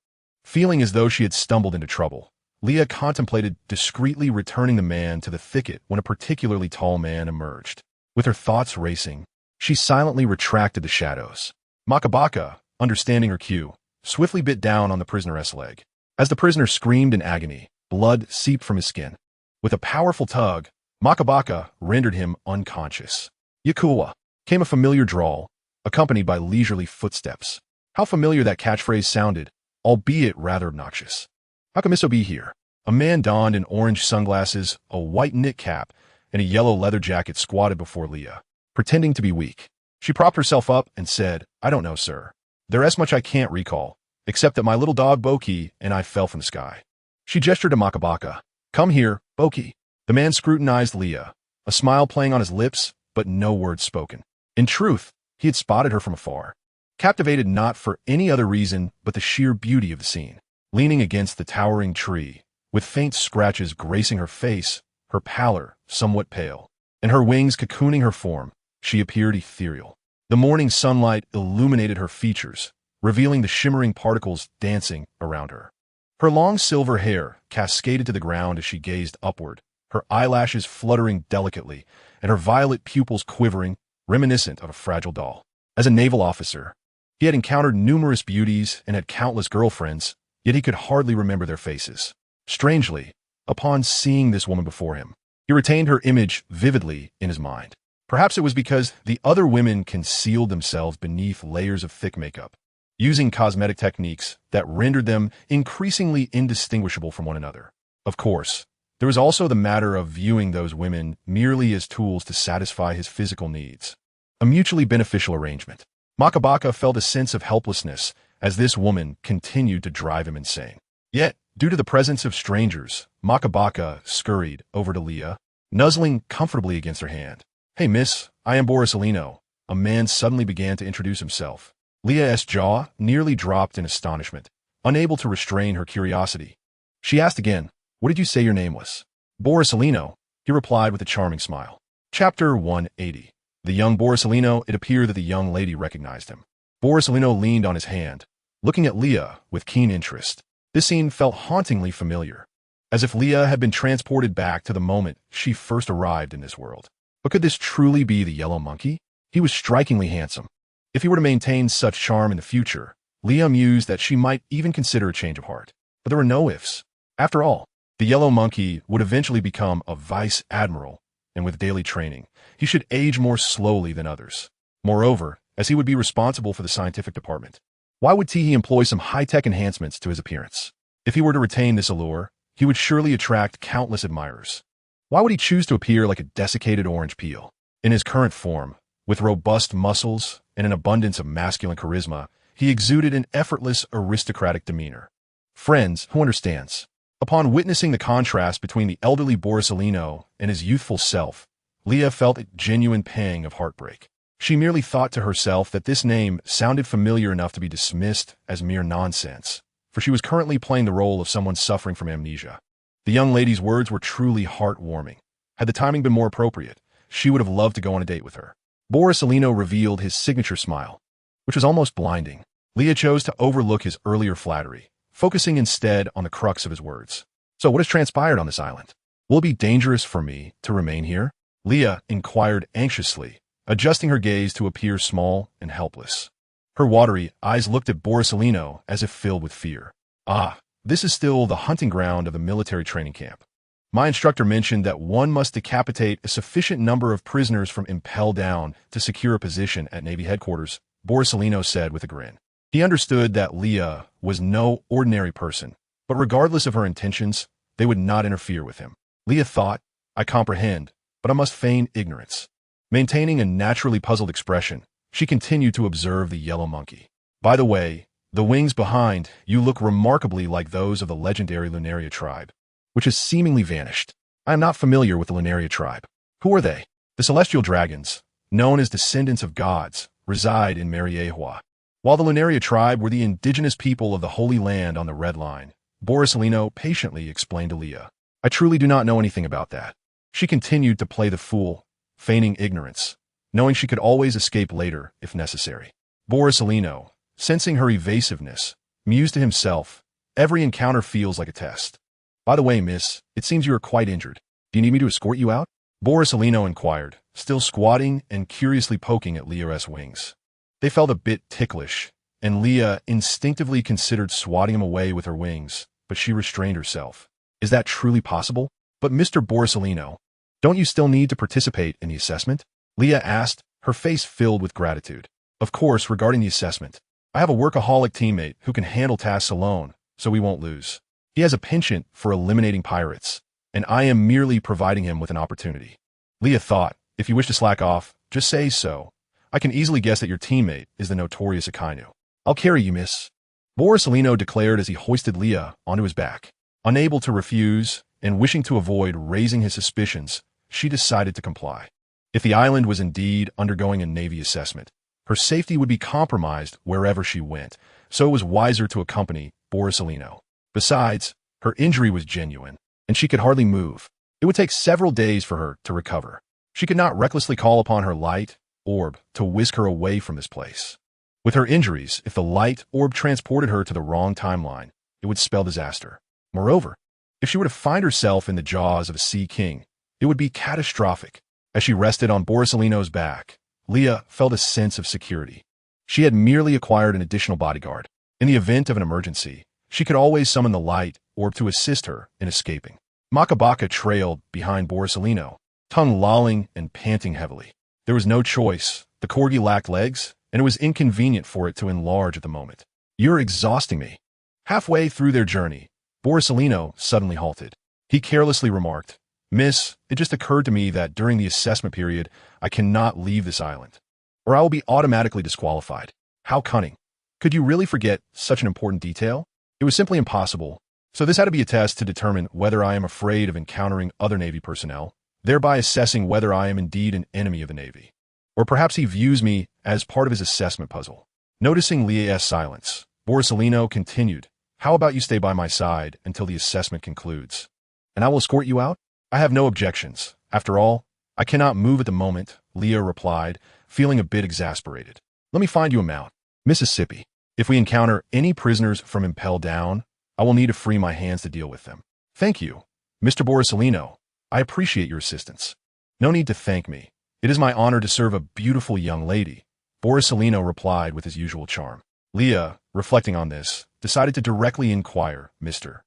Feeling as though she had stumbled into trouble, Leah contemplated discreetly returning the man to the thicket when a particularly tall man emerged. With her thoughts racing, she silently retracted the shadows. Makabaka, understanding her cue, swiftly bit down on the prisoner's leg. As the prisoner screamed in agony, blood seeped from his skin. With a powerful tug, Makabaka rendered him unconscious. "Yakuwa," came a familiar drawl, accompanied by leisurely footsteps. How familiar that catchphrase sounded, albeit rather obnoxious. "How come Misso be here?" A man donned in orange sunglasses, a white knit cap, and a yellow leather jacket squatted before Leah, pretending to be weak. She propped herself up and said, "I don't know, sir. There's much I can't recall, except that my little dog Boki and I fell from the sky." She gestured to Makabaka. "Come here, Boki." The man scrutinized Leah, a smile playing on his lips, but no words spoken. In truth, he had spotted her from afar, captivated not for any other reason but the sheer beauty of the scene. Leaning against the towering tree, with faint scratches gracing her face, her pallor somewhat pale, and her wings cocooning her form, she appeared ethereal. The morning sunlight illuminated her features, revealing the shimmering particles dancing around her. Her long silver hair cascaded to the ground as she gazed upward, her eyelashes fluttering delicately, and her violet pupils quivering, reminiscent of a fragile doll. As a naval officer, he had encountered numerous beauties and had countless girlfriends, yet he could hardly remember their faces. Strangely, upon seeing this woman before him, he retained her image vividly in his mind. Perhaps it was because the other women concealed themselves beneath layers of thick makeup, using cosmetic techniques that rendered them increasingly indistinguishable from one another. Of course, there was also the matter of viewing those women merely as tools to satisfy his physical needs. A mutually beneficial arrangement. Makabaka felt a sense of helplessness as this woman continued to drive him insane. Yet, due to the presence of strangers, Makabaka scurried over to Leah, nuzzling comfortably against her hand. "Hey, miss, I am Borisolino." A man suddenly began to introduce himself. Leah's jaw nearly dropped in astonishment, unable to restrain her curiosity. She asked again, "What did you say your name was?" Borsalino, he replied with a charming smile. Chapter 180. The young Borsalino, it appeared that the young lady recognized him. Borsalino leaned on his hand, looking at Leah with keen interest. This scene felt hauntingly familiar, as if Leah had been transported back to the moment she first arrived in this world. But could this truly be the yellow monkey? He was strikingly handsome. If he were to maintain such charm in the future, Leah mused that she might even consider a change of heart. But there were no ifs. After all, the yellow monkey would eventually become a vice admiral, and with daily training, he should age more slowly than others. Moreover, as he would be responsible for the scientific department, why would Tease employ some high-tech enhancements to his appearance? If he were to retain this allure, he would surely attract countless admirers. Why would he choose to appear like a desiccated orange peel? In his current form, with robust muscles and an abundance of masculine charisma, he exuded an effortless, aristocratic demeanor. Friends, who understands? Upon witnessing the contrast between the elderly Borsalino and his youthful self, Leah felt a genuine pang of heartbreak. She merely thought to herself that this name sounded familiar enough to be dismissed as mere nonsense, for she was currently playing the role of someone suffering from amnesia. The young lady's words were truly heartwarming. Had the timing been more appropriate, she would have loved to go on a date with her. Borsalino revealed his signature smile, which was almost blinding. Leah chose to overlook his earlier flattery, focusing instead on the crux of his words. So what has transpired on this island? Will it be dangerous for me to remain here? Leah inquired anxiously, adjusting her gaze to appear small and helpless. Her watery eyes looked at Borsalino as if filled with fear. Ah, this is still the hunting ground of the military training camp. My instructor mentioned that one must decapitate a sufficient number of prisoners from Impel Down to secure a position at Navy headquarters, Borsalino said with a grin. He understood that Leah was no ordinary person, but regardless of her intentions, they would not interfere with him. Leah thought, I comprehend, but I must feign ignorance. Maintaining a naturally puzzled expression, she continued to observe the yellow monkey. By the way, the wings behind you look remarkably like those of the legendary Lunaria tribe, which has seemingly vanished. I am not familiar with the Lunaria tribe. Who are they? The celestial dragons, known as descendants of gods, reside in Mariehua. While the Lunaria tribe were the indigenous people of the Holy Land on the Red Line, Borsalino patiently explained to Leah. I truly do not know anything about that. She continued to play the fool, feigning ignorance, knowing she could always escape later if necessary. Borsalino, sensing her evasiveness, mused to himself, every encounter feels like a test. By the way, miss, it seems you are quite injured. Do you need me to escort you out? Borsalino inquired, still squatting and curiously poking at Leah's wings. They felt a bit ticklish, and Leah instinctively considered swatting him away with her wings, but she restrained herself. Is that truly possible? But Mr. Borsalino, don't you still need to participate in the assessment? Leah asked, her face filled with gratitude. Of course, regarding the assessment, I have a workaholic teammate who can handle tasks alone, so we won't lose. He has a penchant for eliminating pirates, and I am merely providing him with an opportunity. Leah thought, if you wish to slack off, just say so. I can easily guess that your teammate is the notorious Akainu. I'll carry you, miss. Borsalino declared as he hoisted Leah onto his back. Unable to refuse, and wishing to avoid raising his suspicions, she decided to comply. If the island was indeed undergoing a Navy assessment, her safety would be compromised wherever she went, so it was wiser to accompany Borsalino. Besides, her injury was genuine, and she could hardly move. It would take several days for her to recover. She could not recklessly call upon her light orb to whisk her away from this place. With her injuries, if the light orb transported her to the wrong timeline, it would spell disaster. Moreover, if she were to find herself in the jaws of a sea king, it would be catastrophic. As she rested on Borsalino's back, Leah felt a sense of security. She had merely acquired an additional bodyguard. In the event of an emergency, she could always summon the light orb to assist her in escaping. Makabaka trailed behind Borsalino, tongue lolling and panting heavily. There was no choice. The corgi lacked legs, and it was inconvenient for it to enlarge at the moment. You're exhausting me. Halfway through their journey, Borsalino suddenly halted. He carelessly remarked, Miss, it just occurred to me that during the assessment period, I cannot leave this island, or I will be automatically disqualified. How cunning. Could you really forget such an important detail? It was simply impossible. So this had to be a test to determine whether I am afraid of encountering other Navy personnel, thereby assessing whether I am indeed an enemy of the Navy. Or perhaps he views me as part of his assessment puzzle. Noticing Leah's silence, Borsalino continued, How about you stay by my side until the assessment concludes, and I will escort you out? I have no objections. After all, I cannot move at the moment, Leah replied, feeling a bit exasperated. Let me find you a mount. Mississippi. If we encounter any prisoners from Impel Down, I will need to free my hands to deal with them. Thank you, Mr. Borisellino. I appreciate your assistance. No need to thank me. It is my honor to serve a beautiful young lady, Borisellino replied with his usual charm. Leah, reflecting on this, decided to directly inquire, Mr.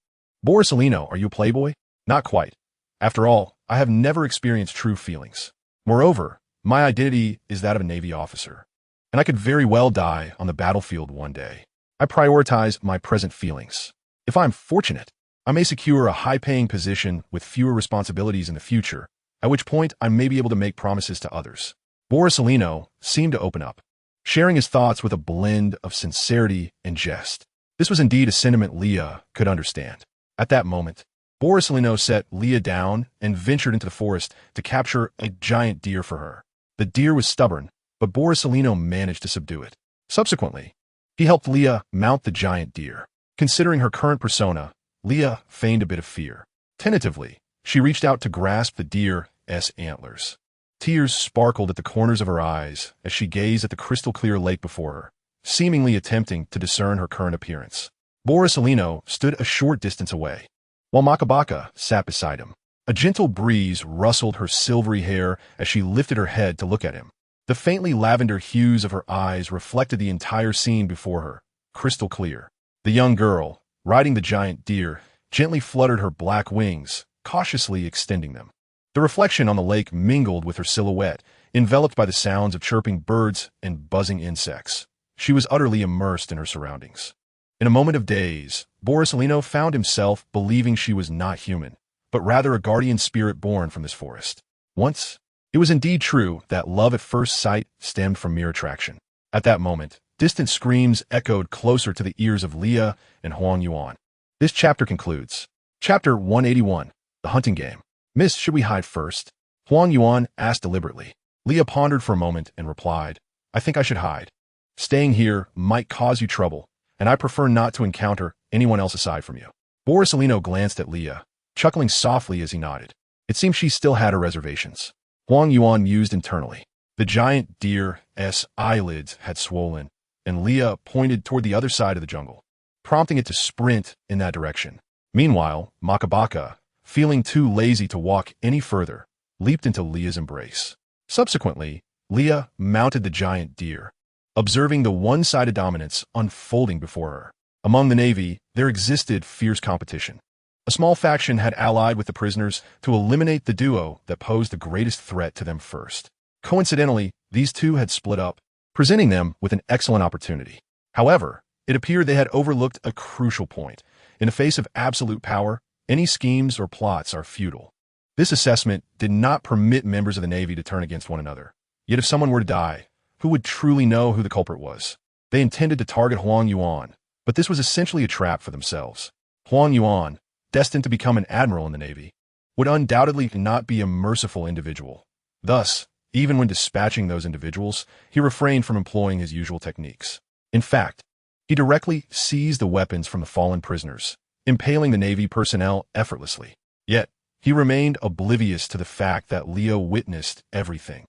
Borisellino, are you a playboy? Not quite. After all, I have never experienced true feelings. Moreover, my identity is that of a Navy officer, and I could very well die on the battlefield one day. I prioritize my present feelings. If I'm fortunate, I may secure a high-paying position with fewer responsibilities in the future, at which point I may be able to make promises to others. Borisellino seemed to open up, sharing his thoughts with a blend of sincerity and jest. This was indeed a sentiment Leah could understand. At that moment, Borisellino set Leah down and ventured into the forest to capture a giant deer for her. The deer was stubborn, but Borisellino managed to subdue it. Subsequently, he helped Leah mount the giant deer. Considering her current persona, Leah feigned a bit of fear. Tentatively, she reached out to grasp the deer's antlers. Tears sparkled at the corners of her eyes as she gazed at the crystal-clear lake before her, seemingly attempting to discern her current appearance. Borisellino stood a short distance away, while Makabaka sat beside him. A gentle breeze rustled her silvery hair as she lifted her head to look at him. The faintly lavender hues of her eyes reflected the entire scene before her, crystal clear. The young girl, riding the giant deer, gently fluttered her black wings, cautiously extending them. The reflection on the lake mingled with her silhouette, enveloped by the sounds of chirping birds and buzzing insects. She was utterly immersed in her surroundings. In a moment of daze, Borisellino found himself believing she was not human, but rather a guardian spirit born from this forest. Once, it was indeed true that love at first sight stemmed from mere attraction. At that moment, distant screams echoed closer to the ears of Leah and Huang Yuan. This chapter concludes. Chapter 181, The Hunting Game. Miss, should we hide first? Huang Yuan asked deliberately. Leah pondered for a moment and replied, I think I should hide. Staying here might cause you trouble, and I prefer not to encounter anyone else aside from you. Borisellino glanced at Leah, chuckling softly as he nodded. It seemed she still had her reservations. Huang Yuan mused internally. The giant deer's eyelids had swollen, and Leah pointed toward the other side of the jungle, prompting it to sprint in that direction. Meanwhile, Makabaka, feeling too lazy to walk any further, leaped into Leah's embrace. Subsequently, Leah mounted the giant deer, observing the one-sided dominance unfolding before her. Among the Navy, there existed fierce competition. A small faction had allied with the prisoners to eliminate the duo that posed the greatest threat to them first. Coincidentally, these two had split up, presenting them with an excellent opportunity. However, it appeared they had overlooked a crucial point. In the face of absolute power, any schemes or plots are futile. This assessment did not permit members of the Navy to turn against one another. Yet if someone were to die, who would truly know who the culprit was? They intended to target Huang Yuan, but this was essentially a trap for themselves. Huang Yuan, destined to become an admiral in the Navy, would undoubtedly not be a merciful individual. Thus, even when dispatching those individuals, he refrained from employing his usual techniques. In fact, he directly seized the weapons from the fallen prisoners, impaling the Navy personnel effortlessly. Yet, he remained oblivious to the fact that Leo witnessed everything.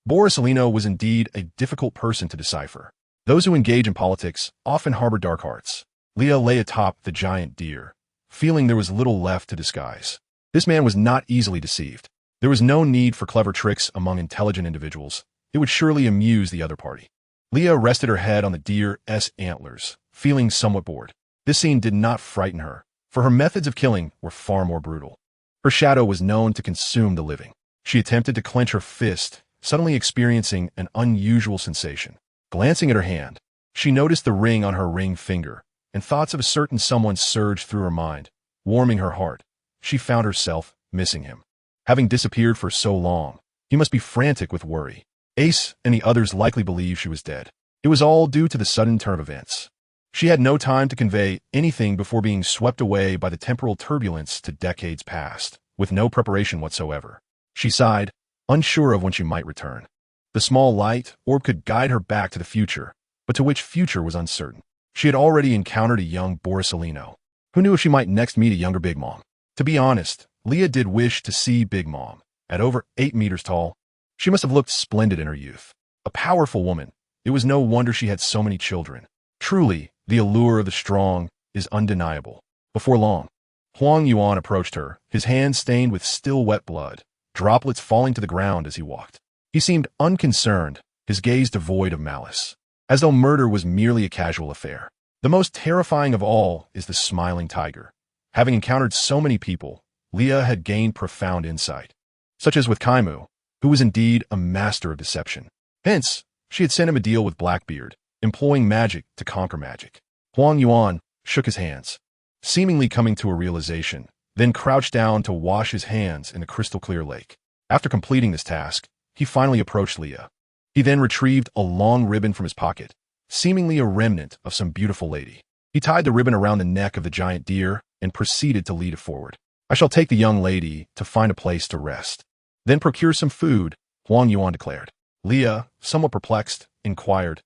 Borisellino was indeed a difficult person to decipher. Those who engage in politics often harbor dark hearts. Leo lay atop the giant deer, feeling there was little left to disguise. This man was not easily deceived. There was no need for clever tricks among intelligent individuals. It would surely amuse the other party. Leah rested her head on the deer's antlers, feeling somewhat bored. This scene did not frighten her, for her methods of killing were far more brutal. Her shadow was known to consume the living. She attempted to clench her fist, suddenly experiencing an unusual sensation. Glancing at her hand, she noticed the ring on her ring finger, and thoughts of a certain someone surged through her mind, warming her heart. She found herself missing him. Having disappeared for so long, he must be frantic with worry. Ace and the others likely believed she was dead. It was all due to the sudden turn of events. She had no time to convey anything before being swept away by the temporal turbulence to decades past, with no preparation whatsoever. She sighed, unsure of when she might return. The small light orb could guide her back to the future, but to which future was uncertain. She had already encountered a young Borisellino. Who knew if she might next meet a younger Big Mom? To be honest, Leah did wish to see Big Mom. At over 8 meters tall, she must have looked splendid in her youth. A powerful woman, it was no wonder she had so many children. Truly, the allure of the strong is undeniable. Before long, Huang Yuan approached her, his hands stained with still wet blood, droplets falling to the ground as he walked. He seemed unconcerned, his gaze devoid of malice, as though murder was merely a casual affair. The most terrifying of all is the smiling tiger. Having encountered so many people, Leah had gained profound insight, such as with Kaimu, who was indeed a master of deception. Hence, she had sent him a deal with Blackbeard, employing magic to conquer magic. Huang Yuan shook his hands, seemingly coming to a realization, then crouched down to wash his hands in the crystal-clear lake. After completing this task, he finally approached Leah. He then retrieved a long ribbon from his pocket, seemingly a remnant of some beautiful lady. He tied the ribbon around the neck of the giant deer and proceeded to lead it forward. I shall take the young lady to find a place to rest. Then procure some food, Huang Yuan declared. Leah, somewhat perplexed, inquired,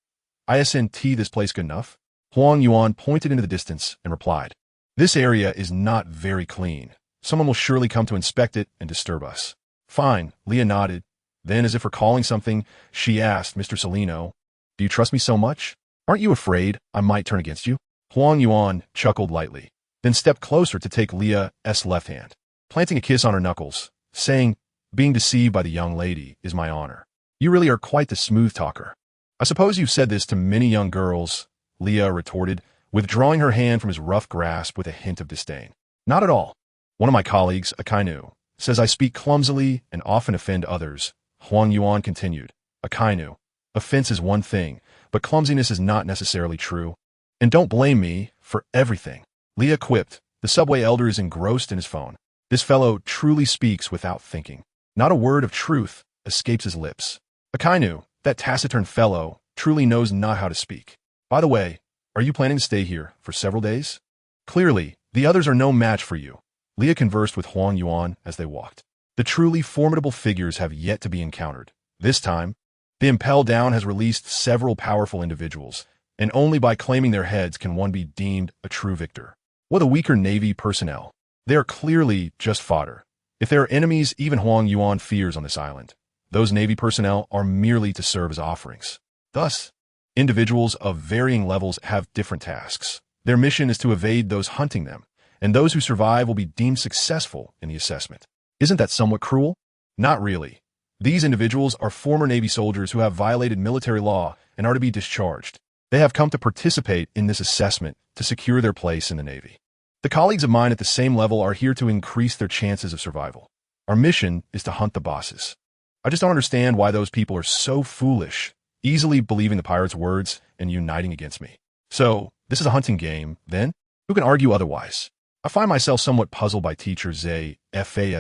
"Isn't this place good enough?" Huang Yuan pointed into the distance and replied, "This area is not very clean. Someone will surely come to inspect it and disturb us." "Fine," Leah nodded. Then, as if recalling something, she asked Mr. Salino, "Do you trust me so much? Aren't you afraid I might turn against you?" Huang Yuan chuckled lightly, then stepped closer to take Leah's left hand, planting a kiss on her knuckles, saying, "Being deceived by the young lady is my honor. You really are quite the smooth talker." "I suppose you've said this to many young girls," Leah retorted, withdrawing her hand from his rough grasp with a hint of disdain. "Not at all. One of my colleagues, Akainu, says I speak clumsily and often offend others," Huang Yuan continued. "Akainu, offense is one thing, but clumsiness is not necessarily true. And don't blame me for everything." Leah quipped. The subway elder is engrossed in his phone. This fellow truly speaks without thinking. Not a word of truth escapes his lips. Akainu, that taciturn fellow, truly knows not how to speak. By the way, are you planning to stay here for several days? Clearly, the others are no match for you. Leah conversed with Huang Yuan as they walked. The truly formidable figures have yet to be encountered. This time, the Impel Down has released several powerful individuals, and only by claiming their heads can one be deemed a true victor. What a weaker Navy personnel. They are clearly just fodder. If there are enemies even Huang Yuan fears on this island, those Navy personnel are merely to serve as offerings. Thus, individuals of varying levels have different tasks. Their mission is to evade those hunting them, and those who survive will be deemed successful in the assessment. Isn't that somewhat cruel? Not really. These individuals are former Navy soldiers who have violated military law and are to be discharged. They have come to participate in this assessment to secure their place in the Navy. The colleagues of mine at the same level are here to increase their chances of survival. Our mission is to hunt the bosses. I just don't understand why those people are so foolish, easily believing the pirates' words and uniting against me. So, this is a hunting game, then? Who can argue otherwise? I find myself somewhat puzzled by Teacher Zay's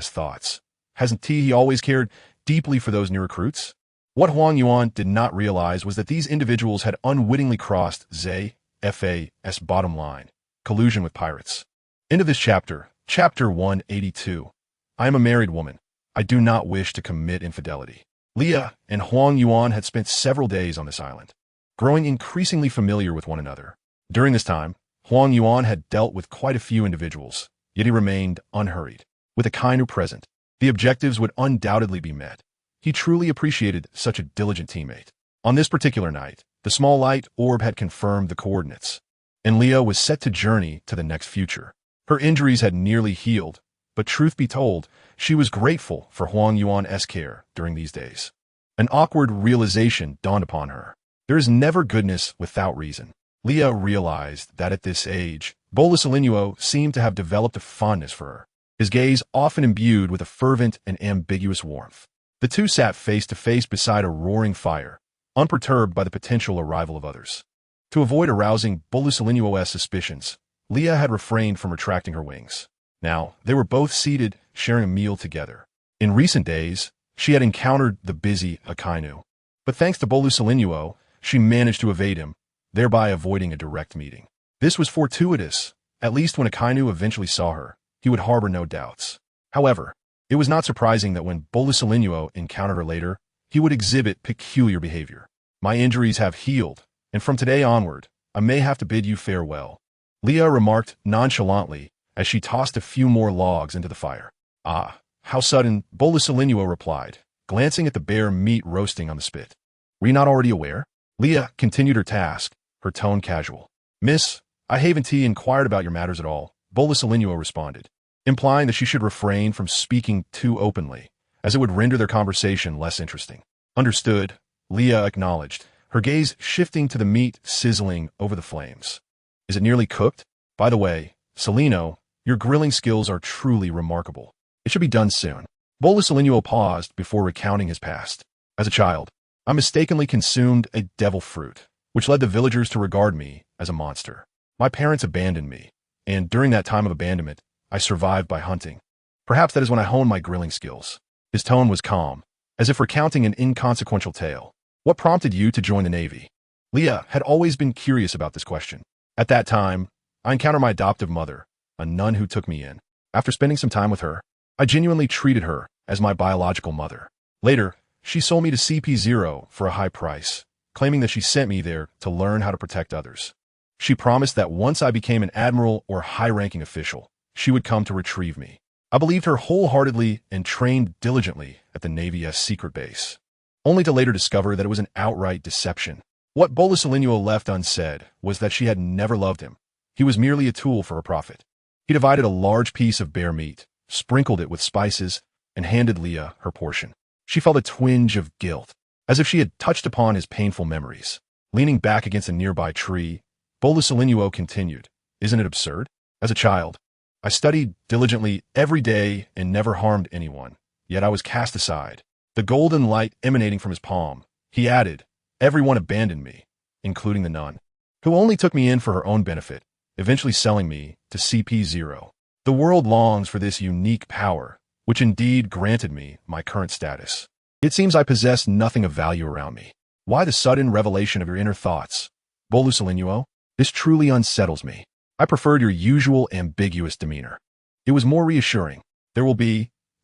thoughts. Hasn't he always cared deeply for those new recruits? What Huang Yuan did not realize was that these individuals had unwittingly crossed Zay's bottom line, collusion with pirates. End of this chapter, chapter 182. I am a married woman. I do not wish to commit infidelity. Leah and Huang Yuan had spent several days on this island, growing increasingly familiar with one another. During this time, Huang Yuan had dealt with quite a few individuals, yet he remained unhurried. With Akainu present, the objectives would undoubtedly be met. He truly appreciated such a diligent teammate. On this particular night, the small light orb had confirmed the coordinates, and Leah was set to journey to the next future. Her injuries had nearly healed, but truth be told, she was grateful for Huang Yuan's care during these days. An awkward realization dawned upon her. There is never goodness without reason. Leah realized that at this age, Bolus seemed to have developed a fondness for her, his gaze often imbued with a fervent and ambiguous warmth. The two sat face to face beside a roaring fire, unperturbed by the potential arrival of others. To avoid arousing Bolus suspicions, Leah had refrained from retracting her wings. Now, they were both seated, sharing a meal together. In recent days, she had encountered the busy Akainu, but thanks to Bolus, she managed to evade him, thereby avoiding a direct meeting. This was fortuitous. At least when Akainu eventually saw her, he would harbor no doubts. However, it was not surprising that when Bolus encountered her later, he would exhibit peculiar behavior. "My injuries have healed, and from today onward, I may have to bid you farewell," Leah remarked nonchalantly as she tossed a few more logs into the fire. Ah, how sudden, Bolus replied, glancing at the bare meat roasting on the spit. Were you not already aware? Leah continued her task, her tone casual. Miss, I haven't inquired about your matters at all, Bolus responded, implying that she should refrain from speaking too openly, as it would render their conversation less interesting. Understood, Leah acknowledged, her gaze shifting to the meat sizzling over the flames. Is it nearly cooked? By the way, Celino, your grilling skills are truly remarkable. It should be done soon. Bolus paused before recounting his past. As a child, I mistakenly consumed a devil fruit, which led the villagers to regard me as a monster. My parents abandoned me, and during that time of abandonment, I survived by hunting. Perhaps that is when I honed my grilling skills. His tone was calm, as if recounting an inconsequential tale. What prompted you to join the Navy? Leah had always been curious about this question. At that time, I encountered my adoptive mother, a nun who took me in. After spending some time with her, I genuinely treated her as my biological mother. Later, she sold me to CP0 for a high price, claiming that she sent me there to learn how to protect others. She promised that once I became an admiral or high-ranking official, she would come to retrieve me. I believed her wholeheartedly and trained diligently at the Navy's secret base, only to later discover that it was an outright deception. What Bolus left unsaid was that she had never loved him. He was merely a tool for her profit. He divided a large piece of bear meat, sprinkled it with spices, and handed Leah her portion. She felt a twinge of guilt, as if she had touched upon his painful memories. Leaning back against a nearby tree, Bolus continued, Isn't it absurd? As a child, I studied diligently every day and never harmed anyone, yet I was cast aside. The golden light emanating from his palm, he added, Everyone abandoned me, including the nun, who only took me in for her own benefit, eventually selling me to CP0. The world longs for this unique power, which indeed granted me my current status. It seems I possess nothing of value around me. Why the sudden revelation of your inner thoughts? Bolus this truly unsettles me. I preferred your usual ambiguous demeanor. It was more reassuring.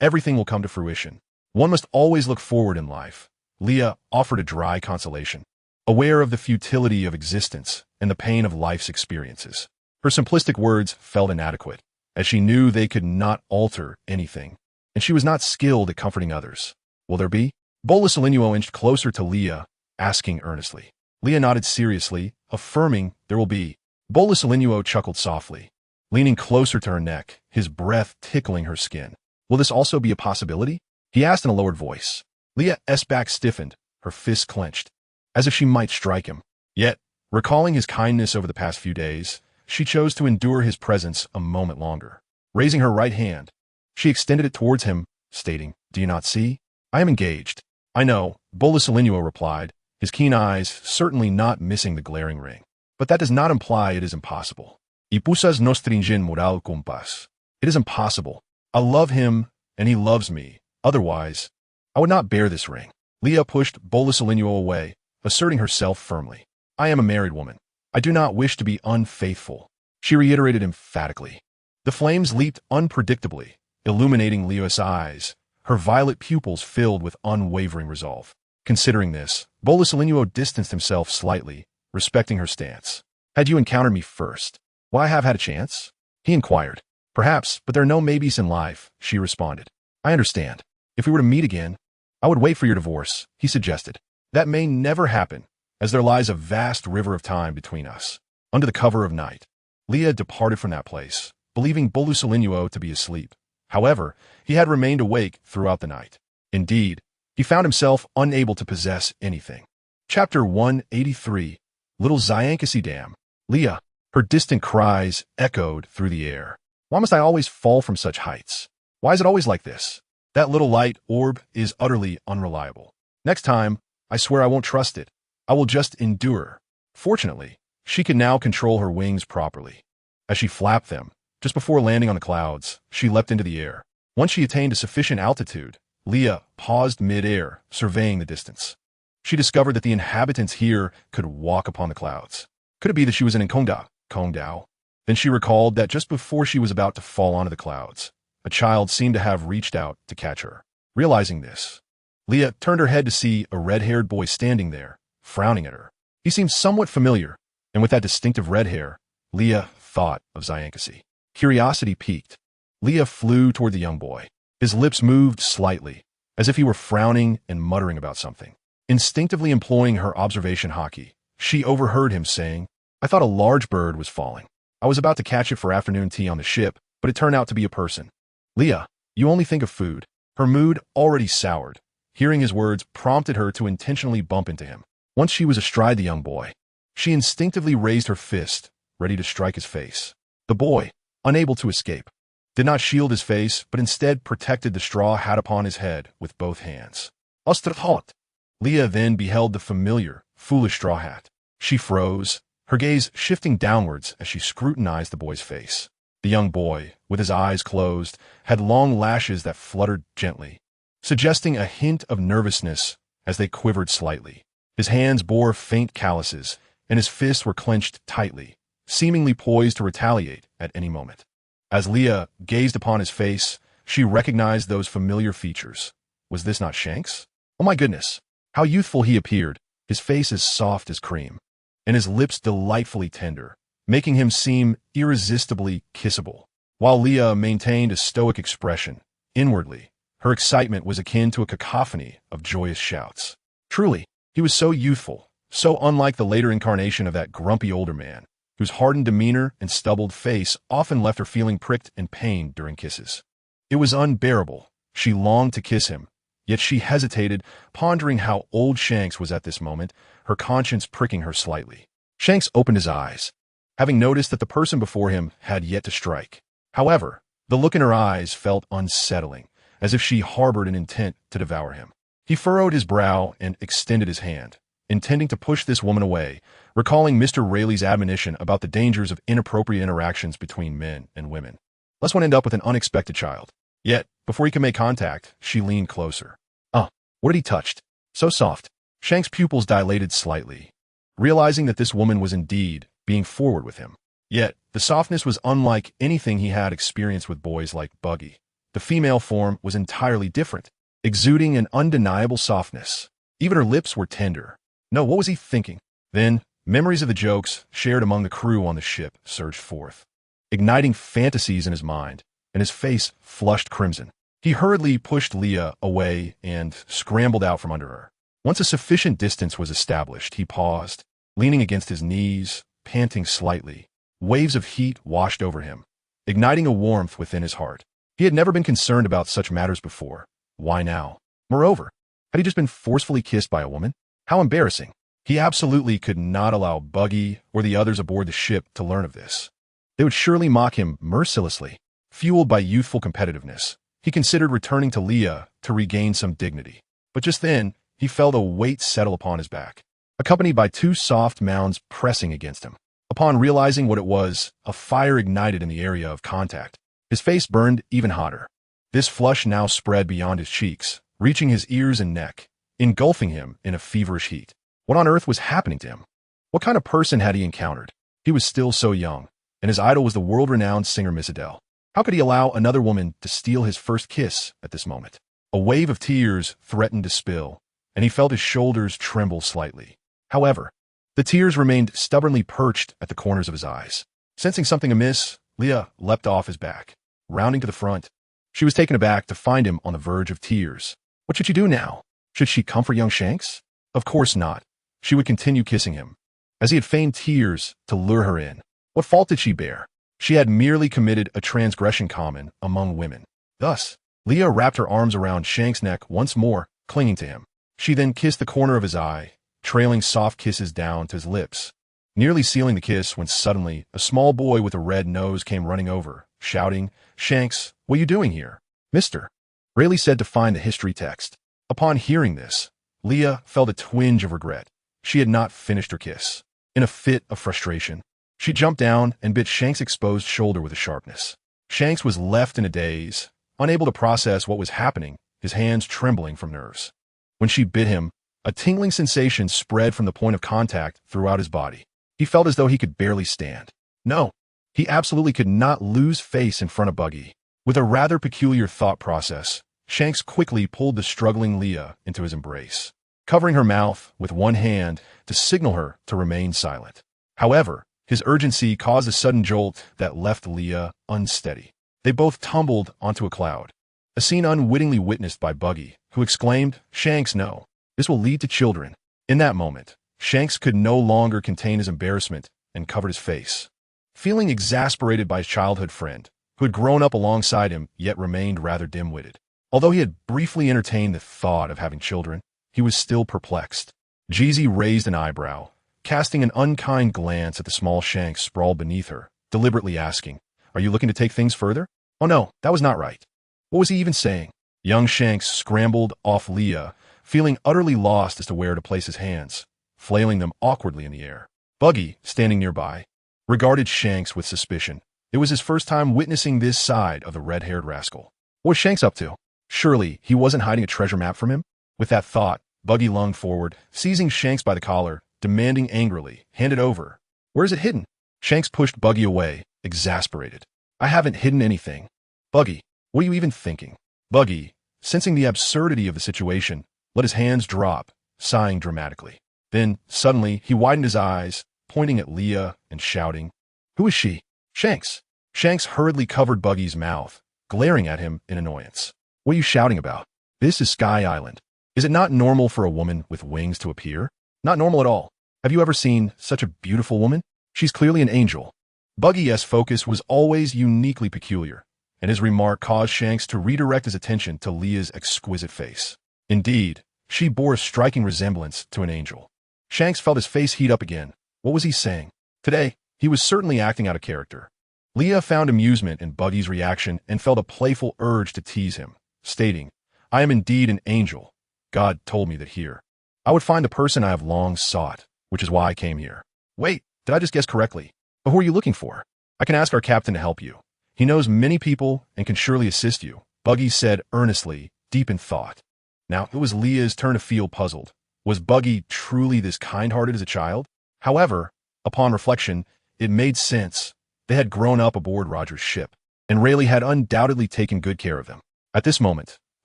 Everything will come to fruition. One must always look forward in life. Leah offered a dry consolation, aware of the futility of existence and the pain of life's experiences. Her simplistic words felt inadequate, as she knew they could not alter anything, and she was not skilled at comforting others. Will there be? Bolus inched closer to Leah, asking earnestly. Leah nodded seriously, affirming there will be. Bolus chuckled softly, leaning closer to her neck, his breath tickling her skin. Will this also be a possibility? He asked in a lowered voice. Leah's back stiffened, her fists clenched, as if she might strike him. Yet, recalling his kindness over the past few days, she chose to endure his presence a moment longer. Raising her right hand, she extended it towards him, stating, Do you not see? I am engaged. I know, Bolus replied, his keen eyes certainly not missing the glaring ring. But that does not imply it is impossible. Ipusas no stringen moral compas. It is impossible. I love him, and he loves me. Otherwise, I would not bear this ring. Leah pushed Bolus away, asserting herself firmly. I am a married woman. I do not wish to be unfaithful, she reiterated emphatically. The flames leaped unpredictably, illuminating Leah's eyes, her violet pupils filled with unwavering resolve. Considering this, Bolus distanced himself slightly, respecting her stance. Had you encountered me first, would I have had a chance? He inquired. Perhaps, but there are no maybes in life, she responded. I understand. If we were to meet again, I would wait for your divorce, he suggested. That may never happen, as there lies a vast river of time between us. Under the cover of night, Leah departed from that place, believing Bolus to be asleep. However, he had remained awake throughout the night. Indeed, he found himself unable to possess anything. Chapter 183, Little Zyankasi Dam. Leah, her distant cries echoed through the air. Why must I always fall from such heights? Why is it always like this? That little light orb is utterly unreliable. Next time, I swear I won't trust it. I will just endure. Fortunately, she could now control her wings properly. As she flapped them, just before landing on the clouds, she leapt into the air. Once she attained a sufficient altitude, Leah paused mid-air, surveying the distance. She discovered that the inhabitants here could walk upon the clouds. Could it be that she was in Kongdao? Then she recalled that just before she was about to fall onto the clouds, a child seemed to have reached out to catch her. Realizing this, Leah turned her head to see a red-haired boy standing there, frowning at her. He seemed somewhat familiar, and with that distinctive red hair, Leah thought of Zyankasi. Curiosity piqued. Leah flew toward the young boy. His lips moved slightly, as if he were frowning and muttering about something. Instinctively employing her observation hockey, she overheard him saying, "I thought a large bird was falling. I was about to catch it for afternoon tea on the ship, but it turned out to be a person." "Leah, you only think of food." Her mood already soured. Hearing his words prompted her to intentionally bump into him. Once she was astride the young boy, she instinctively raised her fist, ready to strike his face. The boy, unable to escape, did not shield his face, but instead protected the straw hat upon his head with both hands. "Osterhot." Leah then beheld the familiar, foolish straw hat. She froze, her gaze shifting downwards as she scrutinized the boy's face. The young boy, with his eyes closed, had long lashes that fluttered gently, suggesting a hint of nervousness as they quivered slightly. His hands bore faint calluses, and his fists were clenched tightly, seemingly poised to retaliate at any moment. As Leah gazed upon his face, she recognized those familiar features. Was this not Shanks? Oh my goodness, how youthful he appeared, his face as soft as cream, and his lips delightfully tender, making him seem irresistibly kissable. While Leah maintained a stoic expression, inwardly, her excitement was akin to a cacophony of joyous shouts. Truly, he was so youthful, so unlike the later incarnation of that grumpy older man, whose hardened demeanor and stubbled face often left her feeling pricked and pained during kisses. It was unbearable. She longed to kiss him, yet she hesitated, pondering how old Shanks was at this moment, her conscience pricking her slightly. Shanks opened his eyes, having noticed that the person before him had yet to strike. However, the look in her eyes felt unsettling, as if she harbored an intent to devour him. He furrowed his brow and extended his hand, intending to push this woman away, recalling Mr. Rayleigh's admonition about the dangers of inappropriate interactions between men and women, lest one end up with an unexpected child. Yet, before he could make contact, she leaned closer. What had he touched? So soft. Shanks' pupils dilated slightly, realizing that this woman was indeed being forward with him. Yet, the softness was unlike anything he had experienced with boys like Buggy. The female form was entirely different, exuding an undeniable softness. Even her lips were tender. No, what was he thinking? Then, memories of the jokes shared among the crew on the ship surged forth, igniting fantasies in his mind, and his face flushed crimson. He hurriedly pushed Leah away and scrambled out from under her. Once a sufficient distance was established, he paused, leaning against his knees, panting slightly. Waves of heat washed over him, igniting a warmth within his heart. He had never been concerned about such matters before. Why now? Moreover, had he just been forcefully kissed by a woman? How embarrassing. He absolutely could not allow Buggy or the others aboard the ship to learn of this. They would surely mock him mercilessly. Fueled by youthful competitiveness, he considered returning to Leah to regain some dignity. But just then, he felt a weight settle upon his back, accompanied by two soft mounds pressing against him. Upon realizing what it was, a fire ignited in the area of contact. His face burned even hotter. This flush now spread beyond his cheeks, reaching his ears and neck, engulfing him in a feverish heat. What on earth was happening to him? What kind of person had he encountered? He was still so young, and his idol was the world-renowned singer Miss Adele. How could he allow another woman to steal his first kiss at this moment? A wave of tears threatened to spill, and he felt his shoulders tremble slightly. However, the tears remained stubbornly perched at the corners of his eyes. Sensing something amiss, Leah leapt off his back, rounding to the front. She was taken aback to find him on the verge of tears. What should she do now? Should she comfort young Shanks? Of course not. She would continue kissing him, as he had feigned tears to lure her in. What fault did she bear? She had merely committed a transgression common among women. Thus, Leah wrapped her arms around Shanks' neck once more, clinging to him. She then kissed the corner of his eye, trailing soft kisses down to his lips, nearly sealing the kiss when suddenly a small boy with a red nose came running over, shouting, "Shanks, what are you doing here?" "Mister," Rayleigh said to find the history text. Upon hearing this, Leah felt a twinge of regret. She had not finished her kiss. In a fit of frustration, she jumped down and bit Shanks' exposed shoulder with a sharpness. Shanks was left in a daze, unable to process what was happening, his hands trembling from nerves. When she bit him, a tingling sensation spread from the point of contact throughout his body. He felt as though he could barely stand. No, he absolutely could not lose face in front of Buggy. With a rather peculiar thought process, Shanks quickly pulled the struggling Leah into his embrace, covering her mouth with one hand to signal her to remain silent. However, his urgency caused a sudden jolt that left Leah unsteady. They both tumbled onto a cloud, a scene unwittingly witnessed by Buggy, who exclaimed, "Shanks, no. This will lead to children." In that moment, Shanks could no longer contain his embarrassment and covered his face. Feeling exasperated by his childhood friend, who had grown up alongside him yet remained rather dim-witted. Although he had briefly entertained the thought of having children, he was still perplexed. Jeezy raised an eyebrow, casting an unkind glance at the small Shanks sprawled beneath her, deliberately asking, "Are you looking to take things further?" Oh no, that was not right. What was he even saying? Young Shanks scrambled off Leah, feeling utterly lost as to where to place his hands, flailing them awkwardly in the air. Buggy, standing nearby, regarded Shanks with suspicion. It was his first time witnessing this side of the red-haired rascal. What was Shanks up to? Surely he wasn't hiding a treasure map from him? With that thought, Buggy lunged forward, seizing Shanks by the collar, demanding angrily, "Hand it over." "Where is it hidden?" Shanks pushed Buggy away, exasperated. "I haven't hidden anything." "Buggy, what are you even thinking?" Buggy, sensing the absurdity of the situation, let his hands drop, sighing dramatically. Then, suddenly, he widened his eyes, pointing at Leah and shouting, "Who is she?" "Shanks." Shanks hurriedly covered Buggy's mouth, glaring at him in annoyance. "What are you shouting about? This is Sky Island. Is it not normal for a woman with wings to appear? Not normal at all. Have you ever seen such a beautiful woman? She's clearly an angel." Buggy's focus was always uniquely peculiar, and his remark caused Shanks to redirect his attention to Leah's exquisite face. Indeed, she bore a striking resemblance to an angel. Shanks felt his face heat up again. What was he saying? Today, he was certainly acting out of character. Leah found amusement in Buggy's reaction and felt a playful urge to tease him, stating, "I am indeed an angel. God told me that here I would find the person I have long sought, which is why I came here." "Wait, did I just guess correctly? But who are you looking for?" "I can ask our captain to help you. He knows many people and can surely assist you," Buggy said earnestly, deep in thought. Now, it was Leah's turn to feel puzzled. Was Buggy truly this kind-hearted as a child? However, upon reflection, it made sense. They had grown up aboard Roger's ship, and Rayleigh had undoubtedly taken good care of them. At this moment,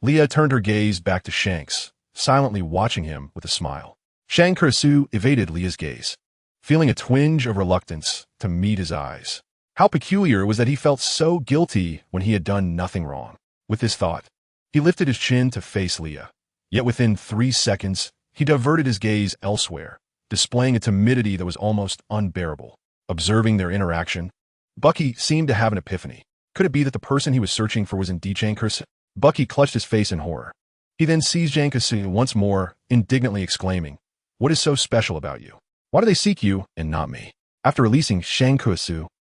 Leah turned her gaze back to Shanks, silently watching him with a smile. Shanks evaded Leah's gaze, feeling a twinge of reluctance to meet his eyes. How peculiar it was that he felt so guilty when he had done nothing wrong. With this thought, he lifted his chin to face Leah. Yet within 3 seconds, he diverted his gaze elsewhere, displaying a timidity that was almost unbearable. Observing their interaction, Bucky seemed to have an epiphany. Could it be that the person he was searching for was indeed Shanks? Bucky clutched his face in horror. He then seized Shanks once more, indignantly exclaiming, "What is so special about you? Why do they seek you and not me?" After releasing Shanks,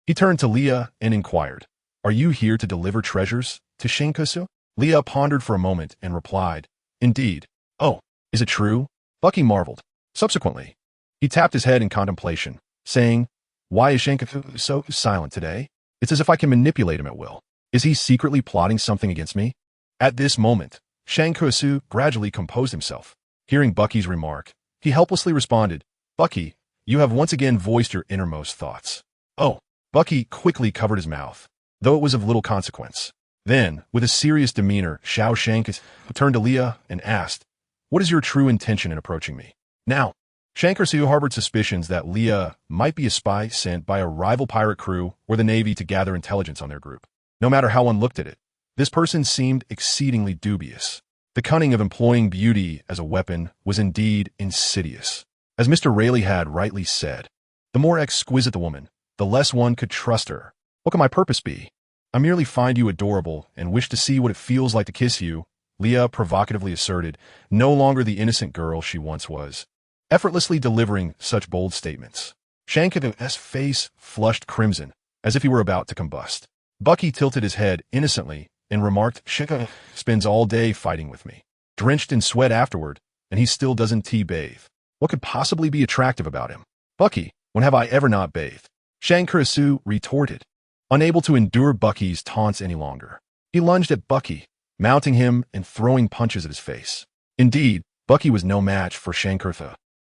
he turned to Leah and inquired, "Are you here to deliver treasures to Shanks?" Leah pondered for a moment and replied, "Indeed." "Oh, is it true?" Bucky marveled. Subsequently, he tapped his head in contemplation, saying, "Why is Shanks so silent today? It's as if I can manipulate him at will. Is he secretly plotting something against me?" At this moment, Shanks gradually composed himself. Hearing Bucky's remark, he helplessly responded, "Bucky, you have once again voiced your innermost thoughts." "Oh." Bucky quickly covered his mouth, though it was of little consequence. Then, with a serious demeanor, Shanks turned to Leah and asked, "What is your true intention in approaching me?" Now, Shanks harbored suspicions that Leah might be a spy sent by a rival pirate crew or the Navy to gather intelligence on their group. No matter how one looked at it, this person seemed exceedingly dubious. The cunning of employing beauty as a weapon was indeed insidious. As Mr. Rayleigh had rightly said, the more exquisite the woman, the less one could trust her. "What can my purpose be?" "I merely find you adorable and wish to see what it feels like to kiss you," Leah provocatively asserted, no longer the innocent girl she once was, effortlessly delivering such bold statements. Shanks' face flushed crimson, as if he were about to combust. Bucky tilted his head innocently and remarked, "Shanks spends all day fighting with me, drenched in sweat afterward, and he still doesn't tea-bathe. What could possibly be attractive about him?" "Bucky, when have I ever not bathed?" Shanks retorted, unable to endure Bucky's taunts any longer. He lunged at Bucky, mounting him and throwing punches at his face. Indeed, Bucky was no match for Shanks,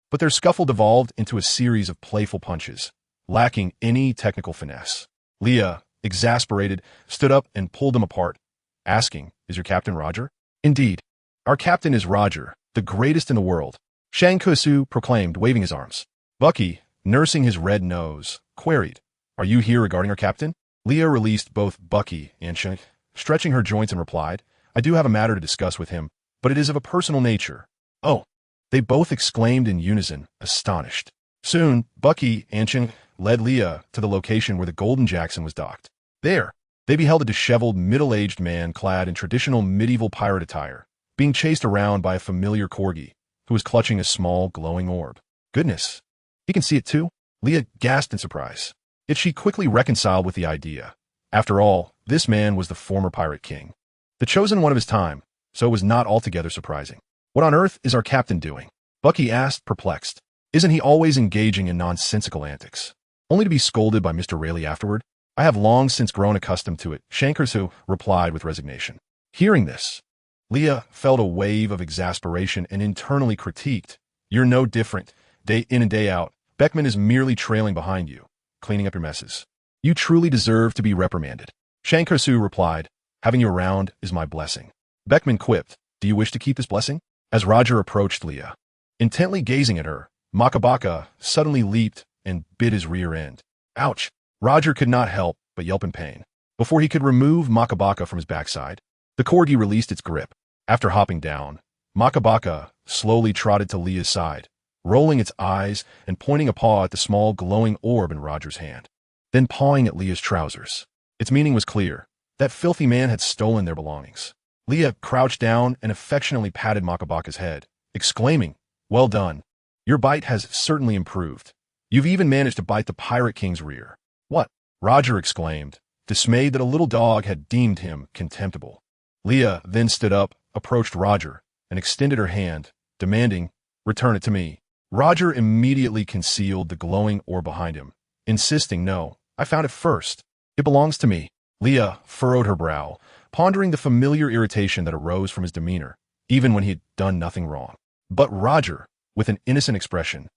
but their scuffle devolved into a series of playful punches, lacking any technical finesse. Leah, exasperated, stood up and pulled them apart, asking, "Is your captain Roger?" "Indeed. Our captain is Roger, the greatest in the world," Shanks proclaimed, waving his arms. Bucky, nursing his red nose, queried, "Are you here regarding our captain?" Leah released both Bucky and Shanks, stretching her joints and replied, I do have a matter to discuss with him, but it is of a personal nature. Oh, they both exclaimed in unison, astonished. Soon, Bucky and Chen led Leah to the location where the Golden Jackson was docked. There, they beheld a disheveled, middle-aged man clad in traditional medieval pirate attire, being chased around by a familiar corgi, who was clutching a small, glowing orb. Goodness, he can see it too? Leah gasped in surprise. Yet she quickly reconciled with the idea. After all, this man was the former pirate king, the chosen one of his time, so it was not altogether surprising. What on earth is our captain doing? Bucky asked, perplexed. Isn't he always engaging in nonsensical antics? Only to be scolded by Mr. Rayleigh afterward? I have long since grown accustomed to it, Shankersu replied with resignation. Hearing this, Leah felt a wave of exasperation and internally critiqued. You're no different. Day in and day out, Beckman is merely trailing behind you, cleaning up your messes. You truly deserve to be reprimanded. Shankersu replied, having you around is my blessing. Beckman quipped, do you wish to keep this blessing? As Roger approached Leah, intently gazing at her, Makabaka suddenly leaped and bit his rear end. Ouch! Roger could not help but yelp in pain. Before he could remove Makabaka from his backside, the corgi released its grip. After hopping down, Makabaka slowly trotted to Leah's side, rolling its eyes and pointing a paw at the small glowing orb in Roger's hand, then pawing at Leah's trousers. Its meaning was clear. That filthy man had stolen their belongings. Leah crouched down and affectionately patted Makabaka's head, exclaiming, well done. Your bite has certainly improved. You've even managed to bite the Pirate King's rear. What? Roger exclaimed, dismayed that a little dog had deemed him contemptible. Leah then stood up, approached Roger, and extended her hand, demanding, return it to me. Roger immediately concealed the glowing orb behind him, insisting, no, I found it first. It belongs to me. Leah furrowed her brow, pondering the familiar irritation that arose from his demeanor, even when he had done nothing wrong. But Roger, with an innocent expression,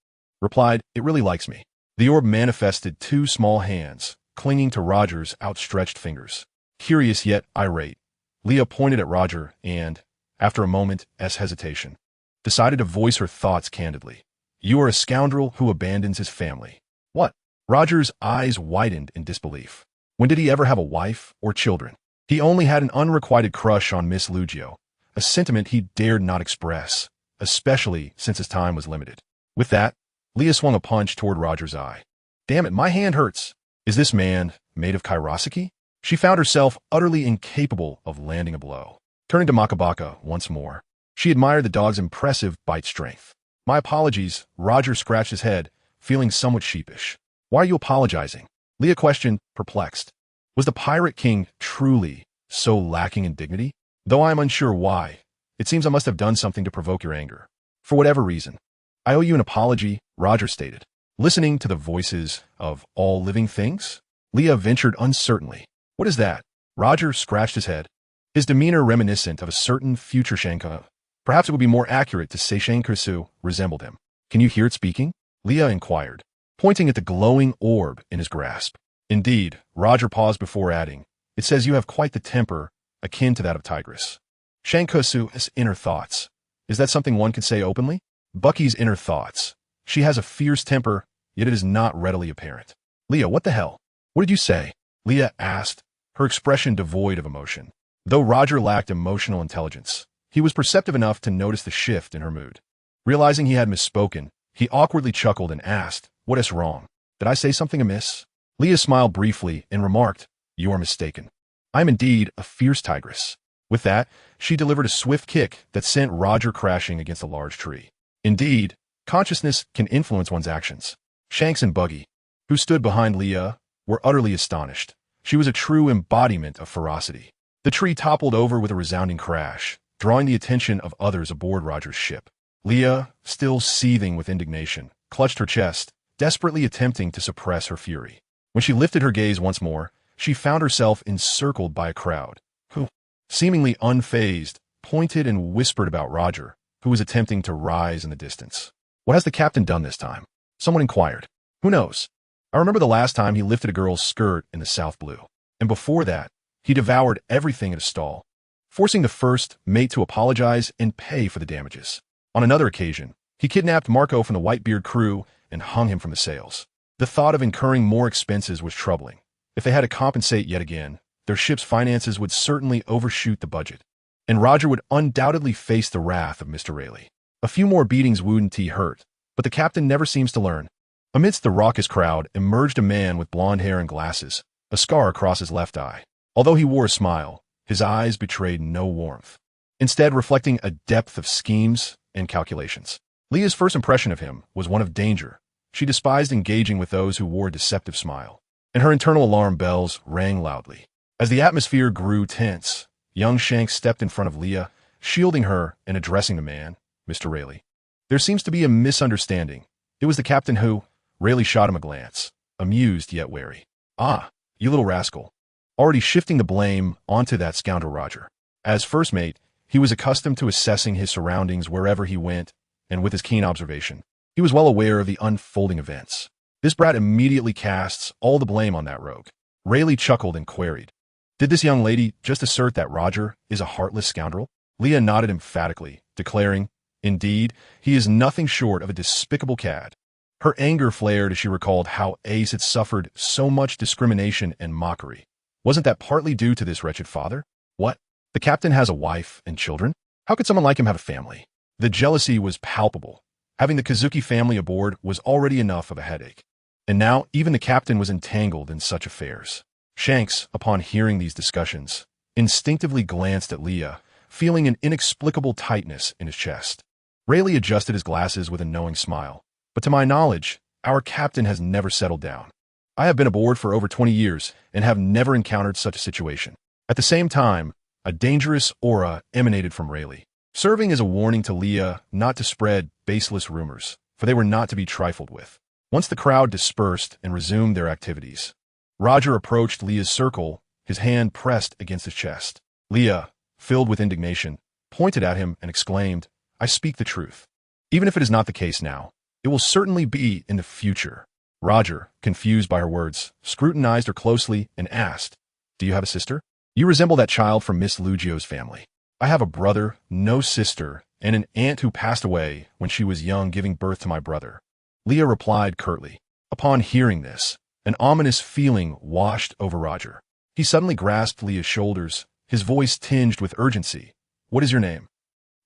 replied, it really likes me. The orb manifested two small hands, clinging to Roger's outstretched fingers. Curious yet irate, Leah pointed at Roger and, after a moment's hesitation, decided to voice her thoughts candidly. You are a scoundrel who abandons his family. What? Roger's eyes widened in disbelief. When did he ever have a wife or children? He only had an unrequited crush on Miss Lugio, a sentiment he dared not express, especially since his time was limited. With that, Leah swung a punch toward Roger's eye. Damn it, my hand hurts. Is this man made of Kairosaki? She found herself utterly incapable of landing a blow. Turning to Makabaka once more, she admired the dog's impressive bite strength. My apologies, Roger scratched his head, feeling somewhat sheepish. Why are you apologizing? Leah questioned, perplexed. Was the Pirate King truly so lacking in dignity? Though I am unsure why, it seems I must have done something to provoke your anger. For whatever reason, I owe you an apology, Roger stated. Listening to the voices of all living things, Leah ventured uncertainly. What is that? Roger scratched his head, his demeanor reminiscent of a certain future Shanka. Perhaps it would be more accurate to say Shankersu resembled him. Can you hear it speaking? Leah inquired, pointing at the glowing orb in his grasp. Indeed, Roger paused before adding, it says you have quite the temper, akin to that of Tigress. Shankersu's inner thoughts. Is that something one could say openly? Bucky's inner thoughts. She has a fierce temper, yet it is not readily apparent. Leah, what the hell? What did you say? Leah asked, her expression devoid of emotion. Though Roger lacked emotional intelligence, he was perceptive enough to notice the shift in her mood. Realizing he had misspoken, he awkwardly chuckled and asked, what is wrong? Did I say something amiss? Leah smiled briefly and remarked, you are mistaken. I am indeed a fierce tigress. With that, she delivered a swift kick that sent Roger crashing against a large tree. Indeed, consciousness can influence one's actions. Shanks and Buggy, who stood behind Leah, were utterly astonished. She was a true embodiment of ferocity. The tree toppled over with a resounding crash, drawing the attention of others aboard Roger's ship. Leah, still seething with indignation, clutched her chest, desperately attempting to suppress her fury. When she lifted her gaze once more, she found herself encircled by a crowd, who, seemingly unfazed, pointed and whispered about Roger, who was attempting to rise in the distance. What has the captain done this time? Someone inquired. Who knows? I remember the last time he lifted a girl's skirt in the South Blue. And before that, he devoured everything at a stall, forcing the first mate to apologize and pay for the damages. On another occasion, he kidnapped Marco from the Whitebeard crew and hung him from the sails. The thought of incurring more expenses was troubling. If they had to compensate yet again, their ship's finances would certainly overshoot the budget. and Roger would undoubtedly face the wrath of Mr. Rayleigh. A few more beatings wouldn't hurt, but the captain never seems to learn. Amidst the raucous crowd emerged a man with blonde hair and glasses, a scar across his left eye. Although he wore a smile, his eyes betrayed no warmth, instead reflecting a depth of schemes and calculations. Leah's first impression of him was one of danger. She despised engaging with those who wore a deceptive smile, and her internal alarm bells rang loudly. As the atmosphere grew tense, young Shanks stepped in front of Leah, shielding her and addressing the man, Mr. Rayleigh. There seems to be a misunderstanding. It was the captain who— Rayleigh shot him a glance, amused yet wary. Ah, you little rascal. Already shifting the blame onto that scoundrel Roger. As first mate, he was accustomed to assessing his surroundings wherever he went, and with his keen observation, he was well aware of the unfolding events. This brat immediately casts all the blame on that rogue. Rayleigh chuckled and queried, "Did this young lady just assert that Roger is a heartless scoundrel?" Leah nodded emphatically, declaring, "Indeed, he is nothing short of a despicable cad." Her anger flared as she recalled how Ace had suffered so much discrimination and mockery. Wasn't that partly due to this wretched father? What? The captain has a wife and children? How could someone like him have a family? The jealousy was palpable. Having the Kazuki family aboard was already enough of a headache. And now even the captain was entangled in such affairs. Shanks, upon hearing these discussions, instinctively glanced at Leah, feeling an inexplicable tightness in his chest. Rayleigh adjusted his glasses with a knowing smile. "But to my knowledge, our captain has never settled down. I have been aboard for over 20 years and have never encountered such a situation." At the same time, a dangerous aura emanated from Rayleigh, serving as a warning to Leah not to spread baseless rumors, for they were not to be trifled with. Once the crowd dispersed and resumed their activities, Roger approached Leah's circle, his hand pressed against his chest. Leah, filled with indignation, pointed at him and exclaimed, "I speak the truth. Even if it is not the case now, it will certainly be in the future." Roger, confused by her words, scrutinized her closely and asked, "Do you have a sister? You resemble that child from Miss Lugio's family." "I have a brother, no sister, and an aunt who passed away when she was young giving birth to my brother," Leah replied curtly. Upon hearing this, an ominous feeling washed over Roger. He suddenly grasped Leah's shoulders, his voice tinged with urgency. "What is your name?"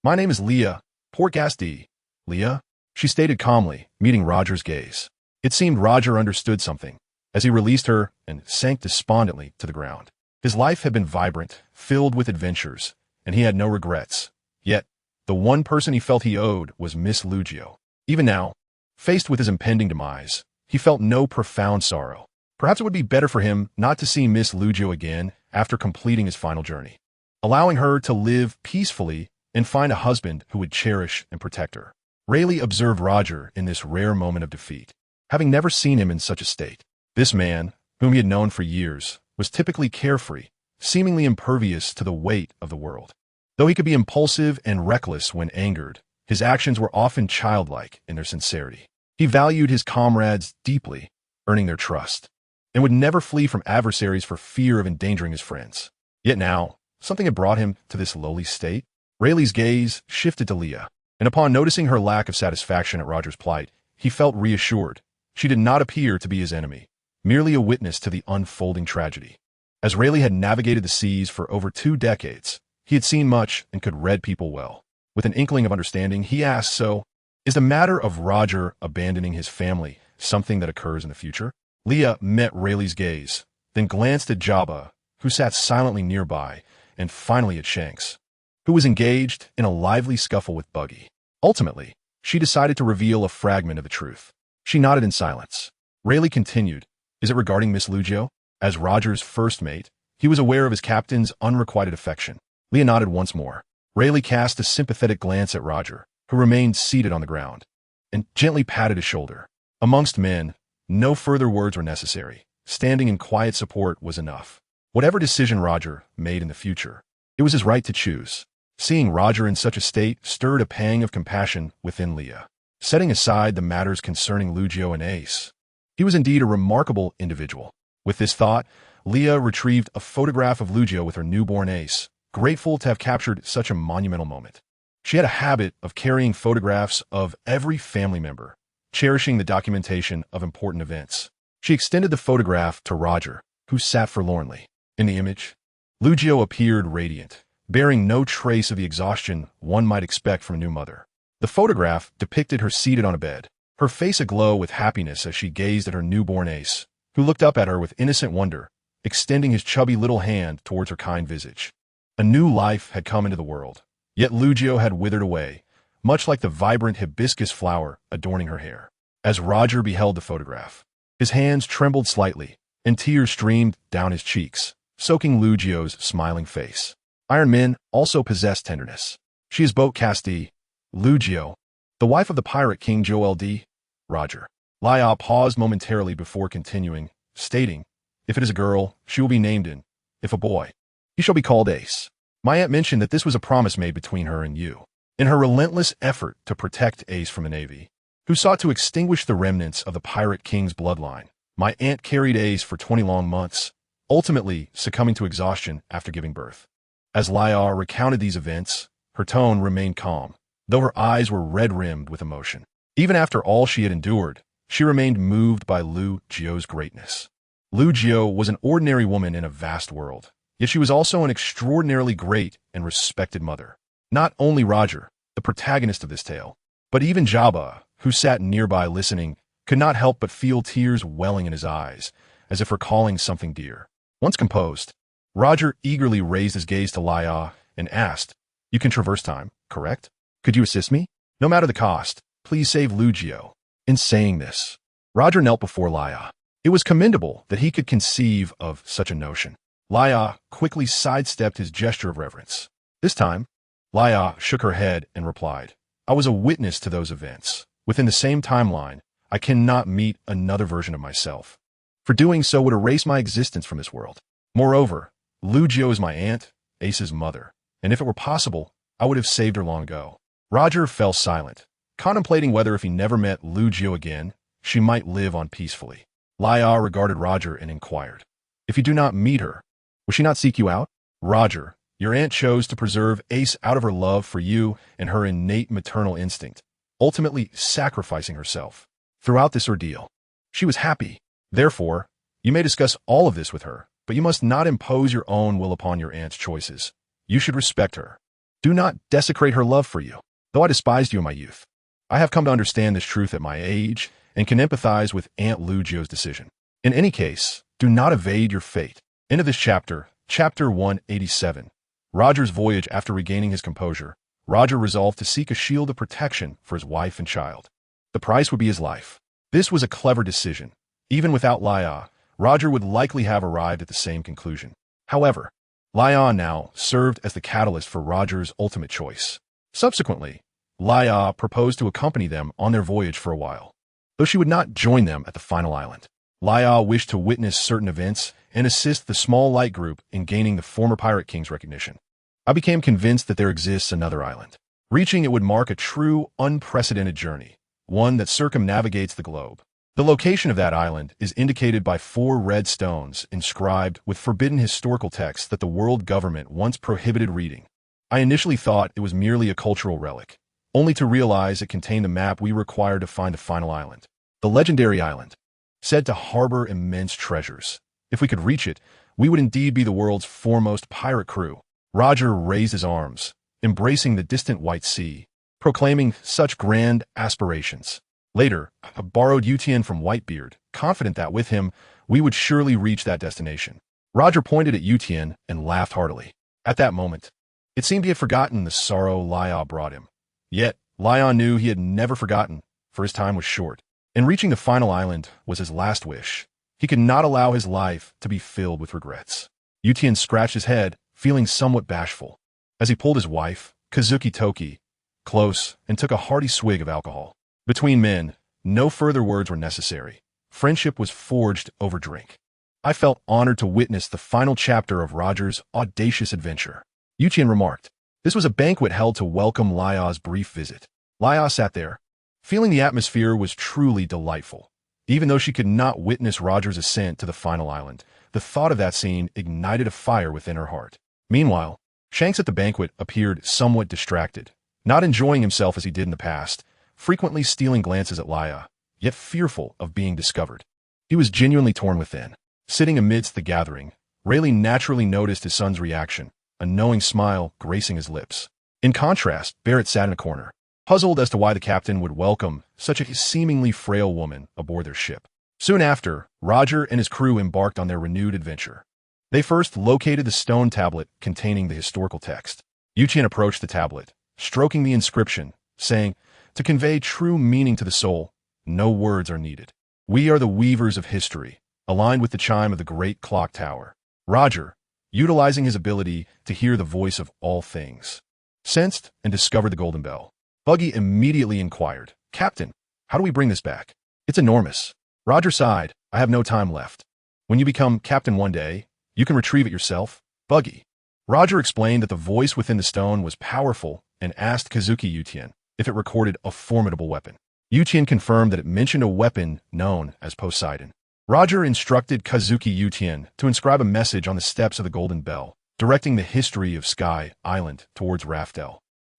"My name is Leah, Portgasty." "Leah?" she stated calmly, meeting Roger's gaze. It seemed Roger understood something, as he released her and sank despondently to the ground. His life had been vibrant, filled with adventures, and he had no regrets. Yet, the one person he felt he owed was Miss Lugio. Even now, faced with his impending demise, he felt no profound sorrow. Perhaps it would be better for him not to see Miss Lugio again after completing his final journey, allowing her to live peacefully and find a husband who would cherish and protect her. Rayleigh observed Roger in this rare moment of defeat, having never seen him in such a state. This man, whom he had known for years, was typically carefree, seemingly impervious to the weight of the world. Though he could be impulsive and reckless when angered, his actions were often childlike in their sincerity. He valued his comrades deeply, earning their trust, and would never flee from adversaries for fear of endangering his friends. Yet now, something had brought him to this lowly state. Rayleigh's gaze shifted to Leah, and upon noticing her lack of satisfaction at Roger's plight, he felt reassured. She did not appear to be his enemy, merely a witness to the unfolding tragedy. As Rayleigh had navigated the seas for over 2 decades, he had seen much and could read people well. With an inkling of understanding, he asked, "So, is the matter of Roger abandoning his family something that occurs in the future?" Leah met Rayleigh's gaze, then glanced at Jabba, who sat silently nearby, and finally at Shanks, who was engaged in a lively scuffle with Buggy. Ultimately, she decided to reveal a fragment of the truth. She nodded in silence. Rayleigh continued, "Is it regarding Miss Lugio?" As Roger's first mate, he was aware of his captain's unrequited affection. Leah nodded once more. Rayleigh cast a sympathetic glance at Roger, who remained seated on the ground, and gently patted his shoulder. Amongst men, no further words were necessary. Standing in quiet support was enough. Whatever decision Roger made in the future, it was his right to choose. Seeing Roger in such a state stirred a pang of compassion within Leah. Setting aside the matters concerning Lugio and Ace, he was indeed a remarkable individual. With this thought, Leah retrieved a photograph of Lugio with her newborn Ace, grateful to have captured such a monumental moment. She had a habit of carrying photographs of every family member, cherishing the documentation of important events. She extended the photograph to Roger, who sat forlornly. In the image, Lugio appeared radiant, bearing no trace of the exhaustion one might expect from a new mother. The photograph depicted her seated on a bed, her face aglow with happiness as she gazed at her newborn Ace, who looked up at her with innocent wonder, extending his chubby little hand towards her kind visage. A new life had come into the world, yet Lugio had withered away, much like the vibrant hibiscus flower adorning her hair. As Roger beheld the photograph, his hands trembled slightly, and tears streamed down his cheeks, soaking Lugio's smiling face. Iron Men also possess tenderness. She is Boat Casti, Lugio, the wife of the pirate king Joel D. Roger. Laya paused momentarily before continuing, stating, "If it is a girl, she will be named In. If a boy, he shall be called Ace." My aunt mentioned that this was a promise made between her and you. In her relentless effort to protect Ace from the Navy, who sought to extinguish the remnants of the pirate king's bloodline, my aunt carried Ace for 20 long months, ultimately succumbing to exhaustion after giving birth. As Laya recounted these events, her tone remained calm, though her eyes were red-rimmed with emotion. Even after all she had endured, she remained moved by Lugio's greatness. Lugio was an ordinary woman in a vast world, yet she was also an extraordinarily great and respected mother. Not only Roger, the protagonist of this tale, but even Jabba, who sat nearby listening, could not help but feel tears welling in his eyes, as if recalling something dear. Once composed, Roger eagerly raised his gaze to Laya and asked, "You can traverse time, correct? Could you assist me? No matter the cost, please save Lugio." In saying this, Roger knelt before Laya. It was commendable that he could conceive of such a notion. Laya quickly sidestepped his gesture of reverence. This time, Laya shook her head and replied, "I was a witness to those events. Within the same timeline, I cannot meet another version of myself. For doing so would erase my existence from this world. Moreover, Lugio is my aunt, Ace's mother, and if it were possible, I would have saved her long ago." Roger fell silent, contemplating whether if he never met Lugio again, she might live on peacefully. Laya regarded Roger and inquired, "If you do not meet her, will she not seek you out?" "Roger, your aunt chose to preserve Ace out of her love for you and her innate maternal instinct, ultimately sacrificing herself. Throughout this ordeal, she was happy. Therefore, you may discuss all of this with her, but you must not impose your own will upon your aunt's choices. You should respect her. Do not desecrate her love for you. Though I despised you in my youth, I have come to understand this truth at my age and can empathize with Aunt Lugio's decision. In any case, do not evade your fate." End of this chapter, chapter 187. Roger's voyage. After regaining his composure, Roger resolved to seek a shield of protection for his wife and child. The price would be his life. This was a clever decision. Even without Laya, Roger would likely have arrived at the same conclusion. However, Laya now served as the catalyst for Roger's ultimate choice. Subsequently, Laya proposed to accompany them on their voyage for a while, though she would not join them at the final island. Laya wished to witness certain events and assist the small light group in gaining the former Pirate King's recognition. I became convinced that there exists another island. Reaching it would mark a true, unprecedented journey, one that circumnavigates the globe. The location of that island is indicated by 4 red stones inscribed with forbidden historical texts that the world government once prohibited reading. I initially thought it was merely a cultural relic, only to realize it contained the map we required to find the final island. The legendary island, said to harbor immense treasures. If we could reach it, we would indeed be the world's foremost pirate crew. Roger raised his arms, embracing the distant white sea, proclaiming such grand aspirations. Later, I borrowed Yutien from Whitebeard, confident that with him, we would surely reach that destination. Roger pointed at Yutien and laughed heartily. At that moment, it seemed he had forgotten the sorrow Laya brought him. Yet, Laya knew he had never forgotten, for his time was short, and reaching the final island was his last wish. He could not allow his life to be filled with regrets. Yutien scratched his head, feeling somewhat bashful, as he pulled his wife, Kazuki Toki, close and took a hearty swig of alcohol. Between men, no further words were necessary. Friendship was forged over drink. I felt honored to witness the final chapter of Roger's audacious adventure. Yutien remarked, "This was a banquet held to welcome Laya's brief visit." Laya sat there, feeling the atmosphere was truly delightful. Even though she could not witness Roger's ascent to the final island, the thought of that scene ignited a fire within her heart. Meanwhile, Shanks at the banquet appeared somewhat distracted, not enjoying himself as he did in the past, frequently stealing glances at Laya, yet fearful of being discovered. He was genuinely torn within. Sitting amidst the gathering, Rayleigh naturally noticed his son's reaction, a knowing smile gracing his lips. In contrast, Barrett sat in a corner, puzzled as to why the captain would welcome such a seemingly frail woman aboard their ship. Soon after, Roger and his crew embarked on their renewed adventure. They first located the stone tablet containing the historical text. Yuqian approached the tablet, stroking the inscription, saying, "To convey true meaning to the soul, no words are needed. We are the weavers of history, aligned with the chime of the great clock tower." Roger, utilizing his ability to hear the voice of all things, sensed and discovered the golden bell. Buggy immediately inquired, "Captain, how do we bring this back?" "It's enormous." Roger sighed, "I have no time left. When you become captain one day, you can retrieve it yourself." Buggy. Roger explained that the voice within the stone was powerful and asked Kazuki Yuqian if it recorded a formidable weapon. Yuqian confirmed that it mentioned a weapon known as Poseidon. Roger instructed Kazuki Yuqian to inscribe a message on the steps of the Golden Bell, directing the history of Sky Island towards Raftel.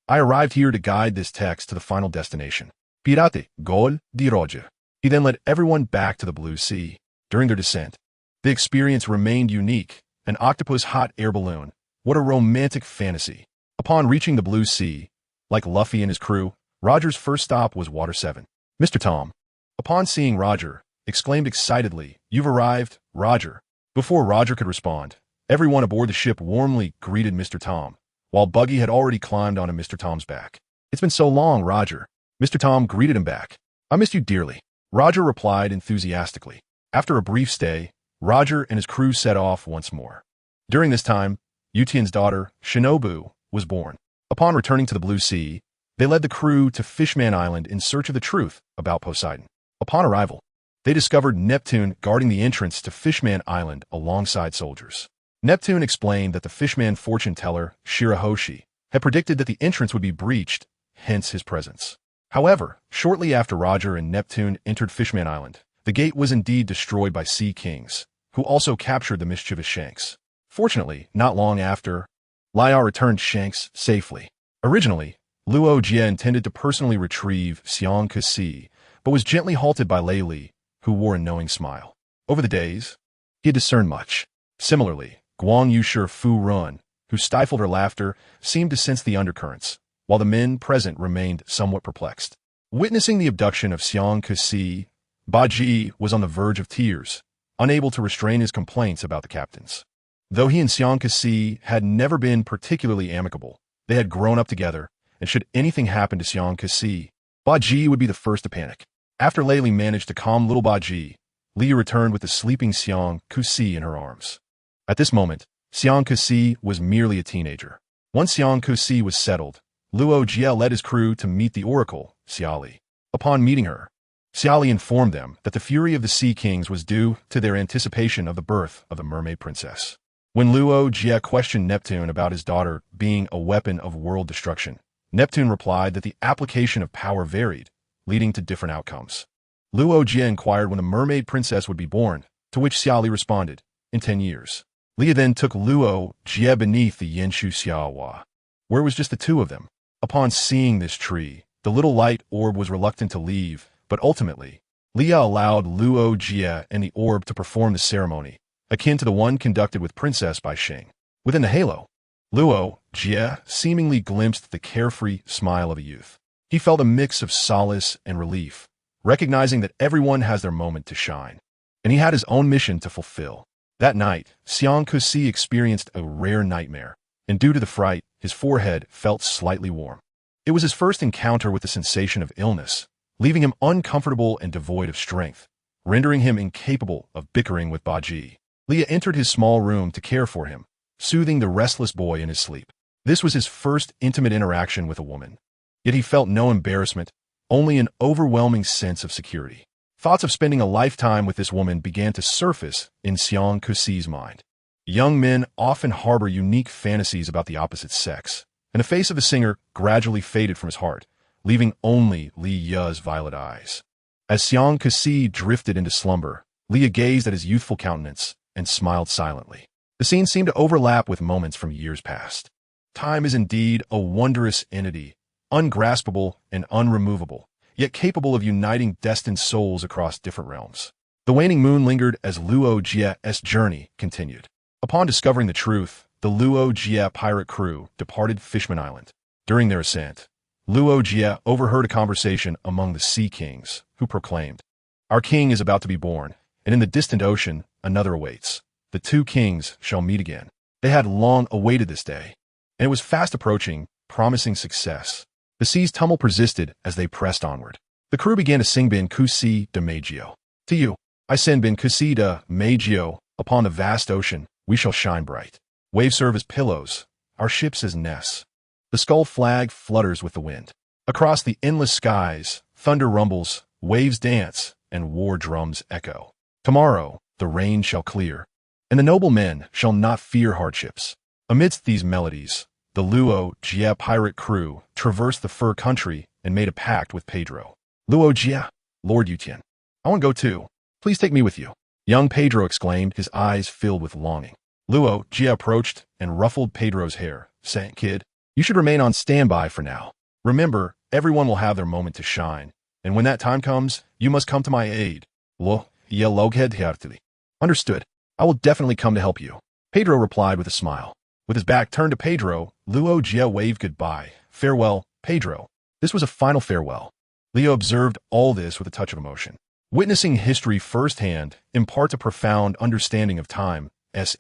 "I arrived here to guide this text to the final destination. Pirate, Gol di Roger." He then led everyone back to the Blue Sea. During their descent, the experience remained unique. An octopus hot air balloon. What a romantic fantasy. Upon reaching the Blue Sea, like Luffy and his crew, Roger's first stop was Water 7. Mr. Tom, upon seeing Roger, exclaimed excitedly, "You've arrived, Roger." Before Roger could respond, everyone aboard the ship warmly greeted Mr. Tom, while Buggy had already climbed onto Mr. Tom's back. "It's been so long, Roger." Mr. Tom greeted him back. "I missed you dearly." Roger replied enthusiastically. After a brief stay, Roger and his crew set off once more. During this time, Yuqian's daughter, Shinobu, was born. Upon returning to the Blue Sea, they led the crew to Fishman Island in search of the truth about Poseidon. Upon arrival, they discovered Neptune guarding the entrance to Fishman Island alongside soldiers. Neptune explained that the Fishman fortune teller, Shirahoshi, had predicted that the entrance would be breached, hence his presence. However, shortly after Roger and Neptune entered Fishman Island, the gate was indeed destroyed by Sea Kings, who also captured the mischievous Shanks. Fortunately, not long after, Liao returned Shanks safely. Originally, Luo Jie intended to personally retrieve Xiang Kasi, but was gently halted by Lei Li, who wore a knowing smile. Over the days, he had discerned much. Similarly, Guang Yushi Fu Run, who stifled her laughter, seemed to sense the undercurrents, while the men present remained somewhat perplexed. Witnessing the abduction of Xiang Kasi, Baji was on the verge of tears, unable to restrain his complaints about the captains. Though he and Xiang Kasi had never been particularly amicable, they had grown up together, and should anything happen to Xiang Kasi, Baji would be the first to panic. After Lei Li managed to calm little Baji, Li returned with the sleeping Xiang Kasi in her arms. At this moment, Xiang Kasi was merely a teenager. Once Xiang Kasi was settled, Luo Jie led his crew to meet the oracle, Xiali. Upon meeting her, Xiali informed them that the fury of the Sea Kings was due to their anticipation of the birth of the mermaid princess. When Luo Jie questioned Neptune about his daughter being a weapon of world destruction, Neptune replied that the application of power varied, leading to different outcomes. Luo Jie inquired when the mermaid princess would be born, to which Xiali responded, "In 10 years." Lia then took Luo Jie beneath the Yenshu Xiaohua, where it was just the two of them. Upon seeing this tree, the little light orb was reluctant to leave, but ultimately, Lia allowed Luo Jie and the orb to perform the ceremony, akin to the one conducted with Princess Bai Sheng. Within the halo, Luo Jie seemingly glimpsed the carefree smile of a youth. He felt a mix of solace and relief, recognizing that everyone has their moment to shine, and he had his own mission to fulfill. That night, Xiang Kusi experienced a rare nightmare, and due to the fright, his forehead felt slightly warm. It was his first encounter with the sensation of illness, leaving him uncomfortable and devoid of strength, rendering him incapable of bickering with Baji. Lia entered his small room to care for him, soothing the restless boy in his sleep. This was his first intimate interaction with a woman. Yet he felt no embarrassment, only an overwhelming sense of security. Thoughts of spending a lifetime with this woman began to surface in Xiang Kusi's mind. Young men often harbor unique fantasies about the opposite sex, and the face of the singer gradually faded from his heart, leaving only Li Ye's violet eyes. As Xiang Kusi drifted into slumber, Lia gazed at his youthful countenance and smiled silently. The scene seemed to overlap with moments from years past. Time is indeed a wondrous entity, ungraspable and unremovable, yet capable of uniting destined souls across different realms. The waning moon lingered as Luo Jie's journey continued. Upon discovering the truth, the the Luo Jie pirate crew departed Fishman Island. During their ascent, Luo Jie overheard a conversation among the Sea Kings, who proclaimed, "Our king is about to be born, and in the distant ocean another awaits. The two kings shall meet again." They had long awaited this day, and it was fast approaching, promising success. The sea's tumult persisted as they pressed onward. The crew began to sing Bin Kusi de Magio. To you, I send Bin Kusi de Magio. Upon the vast ocean, we shall shine bright. Waves serve as pillows, our ships as nests. The skull flag flutters with the wind. Across the endless skies, thunder rumbles, waves dance, and war drums echo. Tomorrow, the rain shall clear, and the noble men shall not fear hardships. Amidst these melodies, the Luo Jie pirate crew traversed the fur country and made a pact with Pedro. "Luo Jie, Lord Yutian, I want to go too. Please take me with you." Young Pedro exclaimed, his eyes filled with longing. Luo Jie approached and ruffled Pedro's hair, saying, "Kid, you should remain on standby for now. Remember, everyone will have their moment to shine, and when that time comes, you must come to my aid." "Lo, ye loghead heartily." "Understood. I will definitely come to help you," Pedro replied with a smile. With his back turned to Pedro, Luo Jie waved goodbye. "Farewell, Pedro." This was a final farewell. Leo observed all this with a touch of emotion. Witnessing history firsthand imparts a profound understanding of time's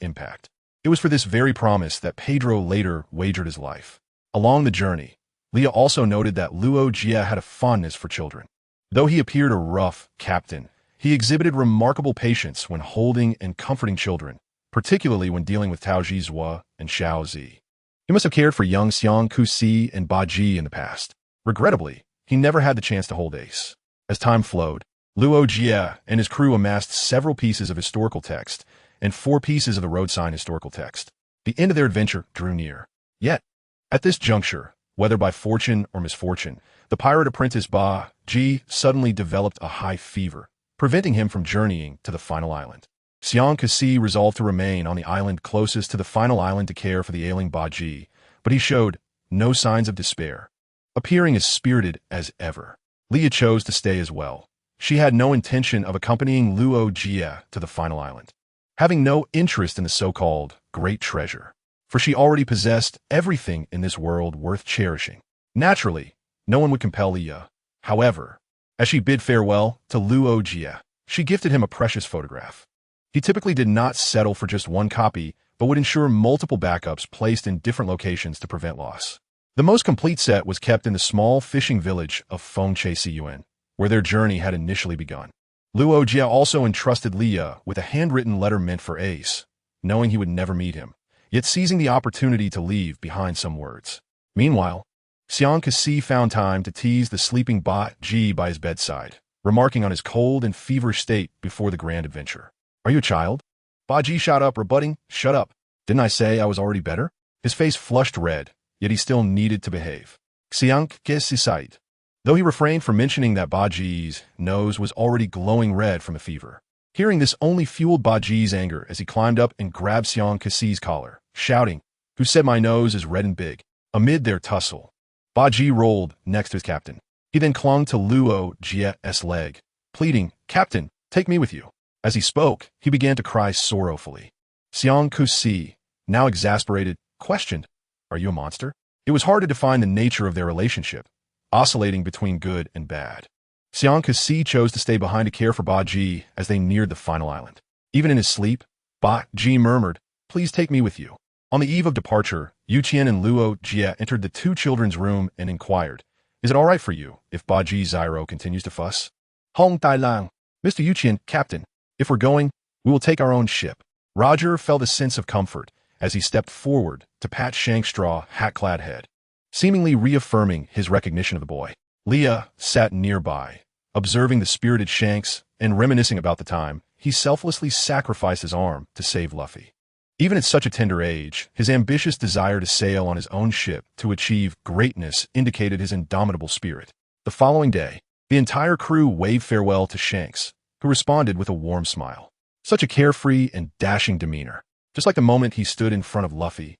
impact. It was for this very promise that Pedro later wagered his life. Along the journey, Leah also noted that Luo Jie had a fondness for children. Though he appeared a rough captain, he exhibited remarkable patience when holding and comforting children, particularly when dealing with Tao Jizhua and Xiao Zi. He must have cared for young Xiang Kusi and Ba Ji in the past. Regrettably, he never had the chance to hold Ace. As time flowed, Luo Jie and his crew amassed several pieces of historical text and 4 pieces of the road sign historical text. The end of their adventure drew near. Yet, at this juncture, whether by fortune or misfortune, the pirate apprentice Ba Ji suddenly developed a high fever, preventing him from journeying to the final island. Xiang Kasi resolved to remain on the island closest to the final island to care for the ailing Ba Ji, but he showed no signs of despair, appearing as spirited as ever. Leah chose to stay as well. She had no intention of accompanying Luo Jie to the final island, having no interest in the so-called great treasure, for she already possessed everything in this world worth cherishing. Naturally, no one would compel Leah. However, as she bid farewell to Luo Jie, she gifted him a precious photograph. He typically did not settle for just one copy, but would ensure multiple backups placed in different locations to prevent loss. The most complete set was kept in the small fishing village of Fengche-Siyuan, where their journey had initially begun. Luo Jie also entrusted Leah with a handwritten letter meant for Ace, knowing he would never meet him, yet seizing the opportunity to leave behind some words. Meanwhile, Xiang Kasi found time to tease the sleeping Ba Ji by his bedside, remarking on his cold and feverish state before the grand adventure. "Are you a child?" Ba Ji shot up, rebutting, "Shut up. Didn't I say I was already better?" His face flushed red, yet he still needed to behave. Xiang Kasi sighed, though he refrained from mentioning that Ba Ji's nose was already glowing red from a fever. Hearing this only fueled Ba Ji's anger as he climbed up and grabbed Xiang Kasi's collar, shouting, "Who said my nose is red and big?" Amid their tussle, Ba Ji rolled next to his captain. He then clung to Luo Jie's leg, pleading, "Captain, take me with you." As he spoke, he began to cry sorrowfully. Xiang Kusi, now exasperated, questioned, "Are you a monster?" It was hard to define the nature of their relationship, oscillating between good and bad. Xiang Kasi chose to stay behind to care for Ba Ji as they neared the final island. Even in his sleep, Ba Ji murmured, "Please take me with you." On the eve of departure, Yu Qian and Luo Jie entered the 2 children's room and inquired, "Is it all right for you if Ba Ji Zyro continues to fuss?" "Hong Tai Lang, Mr. Yu Qian, Captain, if we're going, we will take our own ship." Roger felt a sense of comfort as he stepped forward to pat Shank's straw, hat-clad head, seemingly reaffirming his recognition of the boy. Leah sat nearby, observing the spirited Shanks and reminiscing about the time he selflessly sacrificed his arm to save Luffy. Even at such a tender age, his ambitious desire to sail on his own ship to achieve greatness indicated his indomitable spirit. The following day, the entire crew waved farewell to Shanks, who responded with a warm smile. Such a carefree and dashing demeanor, just like the moment he stood in front of Luffy,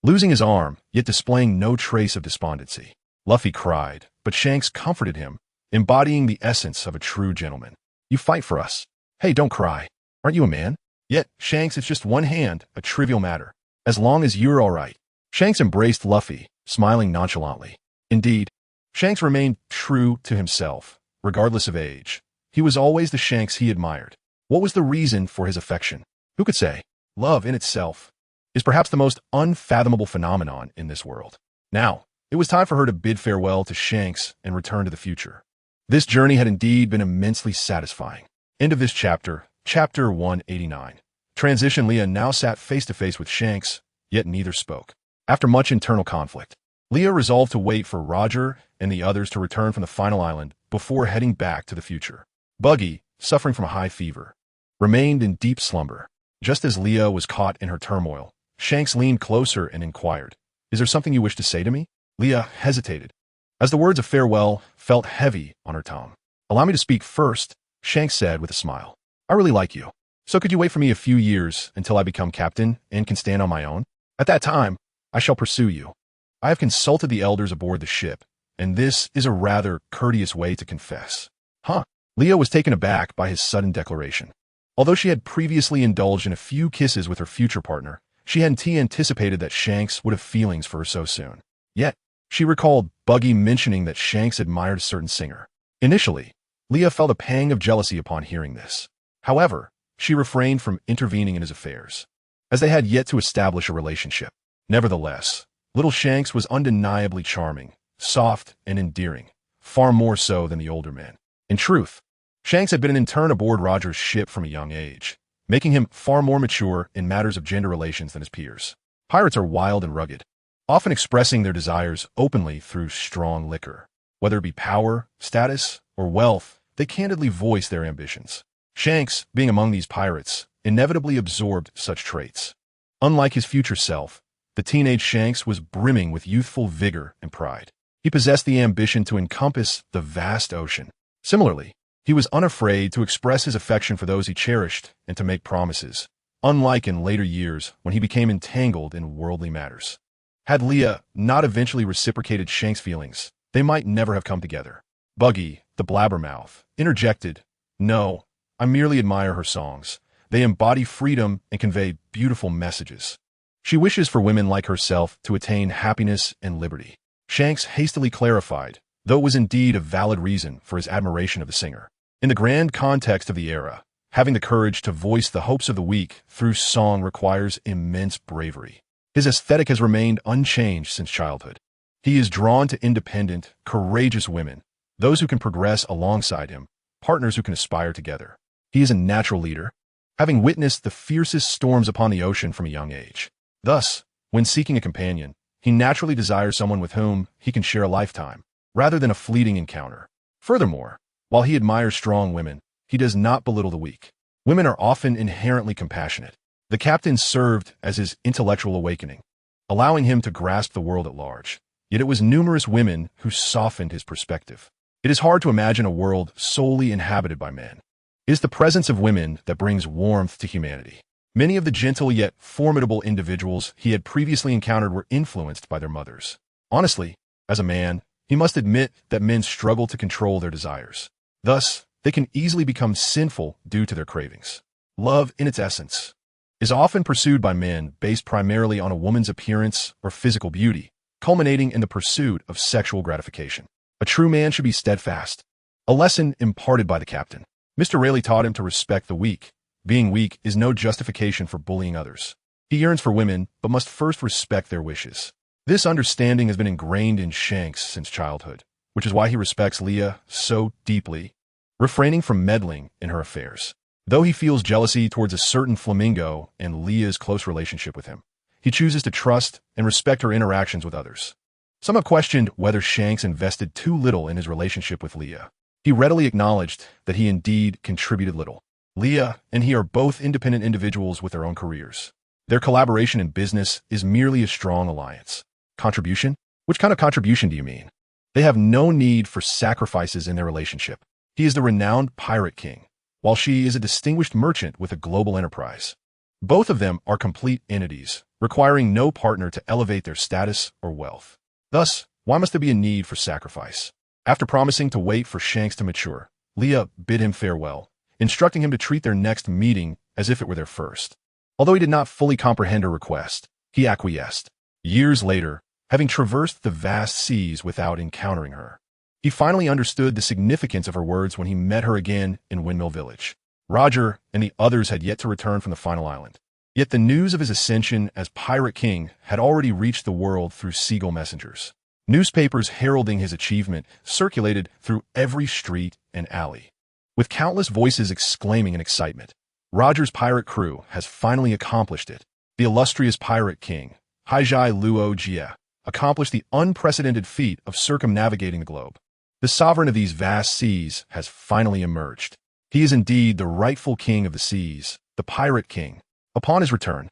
losing his arm, yet displaying no trace of despondency. Luffy cried, but Shanks comforted him, embodying the essence of a true gentleman. "You fight for us. Hey, don't cry. Aren't you a man?" Yet, Shanks, it's just one hand, a trivial matter. As long as you're all right. Shanks embraced Luffy, smiling nonchalantly. Indeed, Shanks remained true to himself, regardless of age. He was always the Shanks he admired. What was the reason for his affection? Who could say? Love in itself is perhaps the most unfathomable phenomenon in this world. Now, it was time for her to bid farewell to Shanks and return to the future. This journey had indeed been immensely satisfying. End of this chapter, chapter 189. Transition. Leah now sat face to face with Shanks, yet neither spoke. After much internal conflict, Leah resolved to wait for Roger and the others to return from the final island before heading back to the future. Buggy, suffering from a high fever, remained in deep slumber. Just as Leah was caught in her turmoil, Shanks leaned closer and inquired, "Is there something you wish to say to me?" Leah hesitated, as the words of farewell felt heavy on her tongue. "Allow me to speak first," Shanks said with a smile. "I really like you. So could you wait for me a few years until I become captain and can stand on my own? At that time, I shall pursue you. I have consulted the elders aboard the ship, and this is a rather courteous way to confess." Huh? Leah was taken aback by his sudden declaration. Although she had previously indulged in a few kisses with her future partner, she hadn't anticipated that Shanks would have feelings for her so soon. Yet, she recalled Buggy mentioning that Shanks admired a certain singer. Initially, Leah felt a pang of jealousy upon hearing this. However, she refrained from intervening in his affairs, as they had yet to establish a relationship. Nevertheless, little Shanks was undeniably charming, soft, and endearing, far more so than the older men. In truth, Shanks had been an intern aboard Roger's ship from a young age, making him far more mature in matters of gender relations than his peers. Pirates are wild and rugged, often expressing their desires openly through strong liquor. Whether it be power, status, or wealth, they candidly voice their ambitions. Shanks, being among these pirates, inevitably absorbed such traits. Unlike his future self, the teenage Shanks was brimming with youthful vigor and pride. He possessed the ambition to encompass the vast ocean. Similarly, he was unafraid to express his affection for those he cherished and to make promises, unlike in later years when he became entangled in worldly matters. Had Leah not eventually reciprocated Shanks' feelings, they might never have come together. Buggy, the blabbermouth, interjected, "No, I merely admire her songs. They embody freedom and convey beautiful messages. She wishes for women like herself to attain happiness and liberty." Shanks hastily clarified, though it was indeed a valid reason for his admiration of the singer. In the grand context of the era, having the courage to voice the hopes of the weak through song requires immense bravery. His aesthetic has remained unchanged since childhood. He is drawn to independent, courageous women, those who can progress alongside him, partners who can aspire together. He is a natural leader, having witnessed the fiercest storms upon the ocean from a young age. Thus, when seeking a companion, he naturally desires someone with whom he can share a lifetime, rather than a fleeting encounter. Furthermore, while he admires strong women, he does not belittle the weak. Women are often inherently compassionate. The captain served as his intellectual awakening, allowing him to grasp the world at large. Yet it was numerous women who softened his perspective. It is hard to imagine a world solely inhabited by men. It is the presence of women that brings warmth to humanity. Many of the gentle yet formidable individuals he had previously encountered were influenced by their mothers. Honestly, as a man, he must admit that men struggle to control their desires. Thus, they can easily become sinful due to their cravings. Love, in its essence, is often pursued by men based primarily on a woman's appearance or physical beauty, culminating in the pursuit of sexual gratification. A true man should be steadfast, a lesson imparted by the captain. Mr. Rayleigh taught him to respect the weak. Being weak is no justification for bullying others. He yearns for women, but must first respect their wishes. This understanding has been ingrained in Shanks since childhood, which is why he respects Leah so deeply, refraining from meddling in her affairs. Though he feels jealousy towards a certain flamingo and Leah's close relationship with him, he chooses to trust and respect her interactions with others. Some have questioned whether Shanks invested too little in his relationship with Leah. He readily acknowledged that he indeed contributed little. Leah and he are both independent individuals with their own careers. Their collaboration in business is merely a strong alliance. Contribution? Which kind of contribution do you mean? They have no need for sacrifices in their relationship. He is the renowned pirate king, while she is a distinguished merchant with a global enterprise. Both of them are complete entities, requiring no partner to elevate their status or wealth. Thus, why must there be a need for sacrifice? After promising to wait for Shanks to mature, Leah bid him farewell, instructing him to treat their next meeting as if it were their first. Although he did not fully comprehend her request, He acquiesced. Years later, having traversed the vast seas without encountering her, he finally understood the significance of her words when he met her again in Windmill Village. Roger and the others had yet to return from the final island. Yet the news of his ascension as Pirate King had already reached the world through seagull messengers. Newspapers heralding his achievement circulated through every street and alley, with countless voices exclaiming in excitement, "Roger's pirate crew has finally accomplished it. The illustrious Pirate King, Haijai Luo Jie, accomplished the unprecedented feat of circumnavigating the globe. The sovereign of these vast seas has finally emerged. He is indeed the rightful king of the seas, the Pirate King." Upon his return,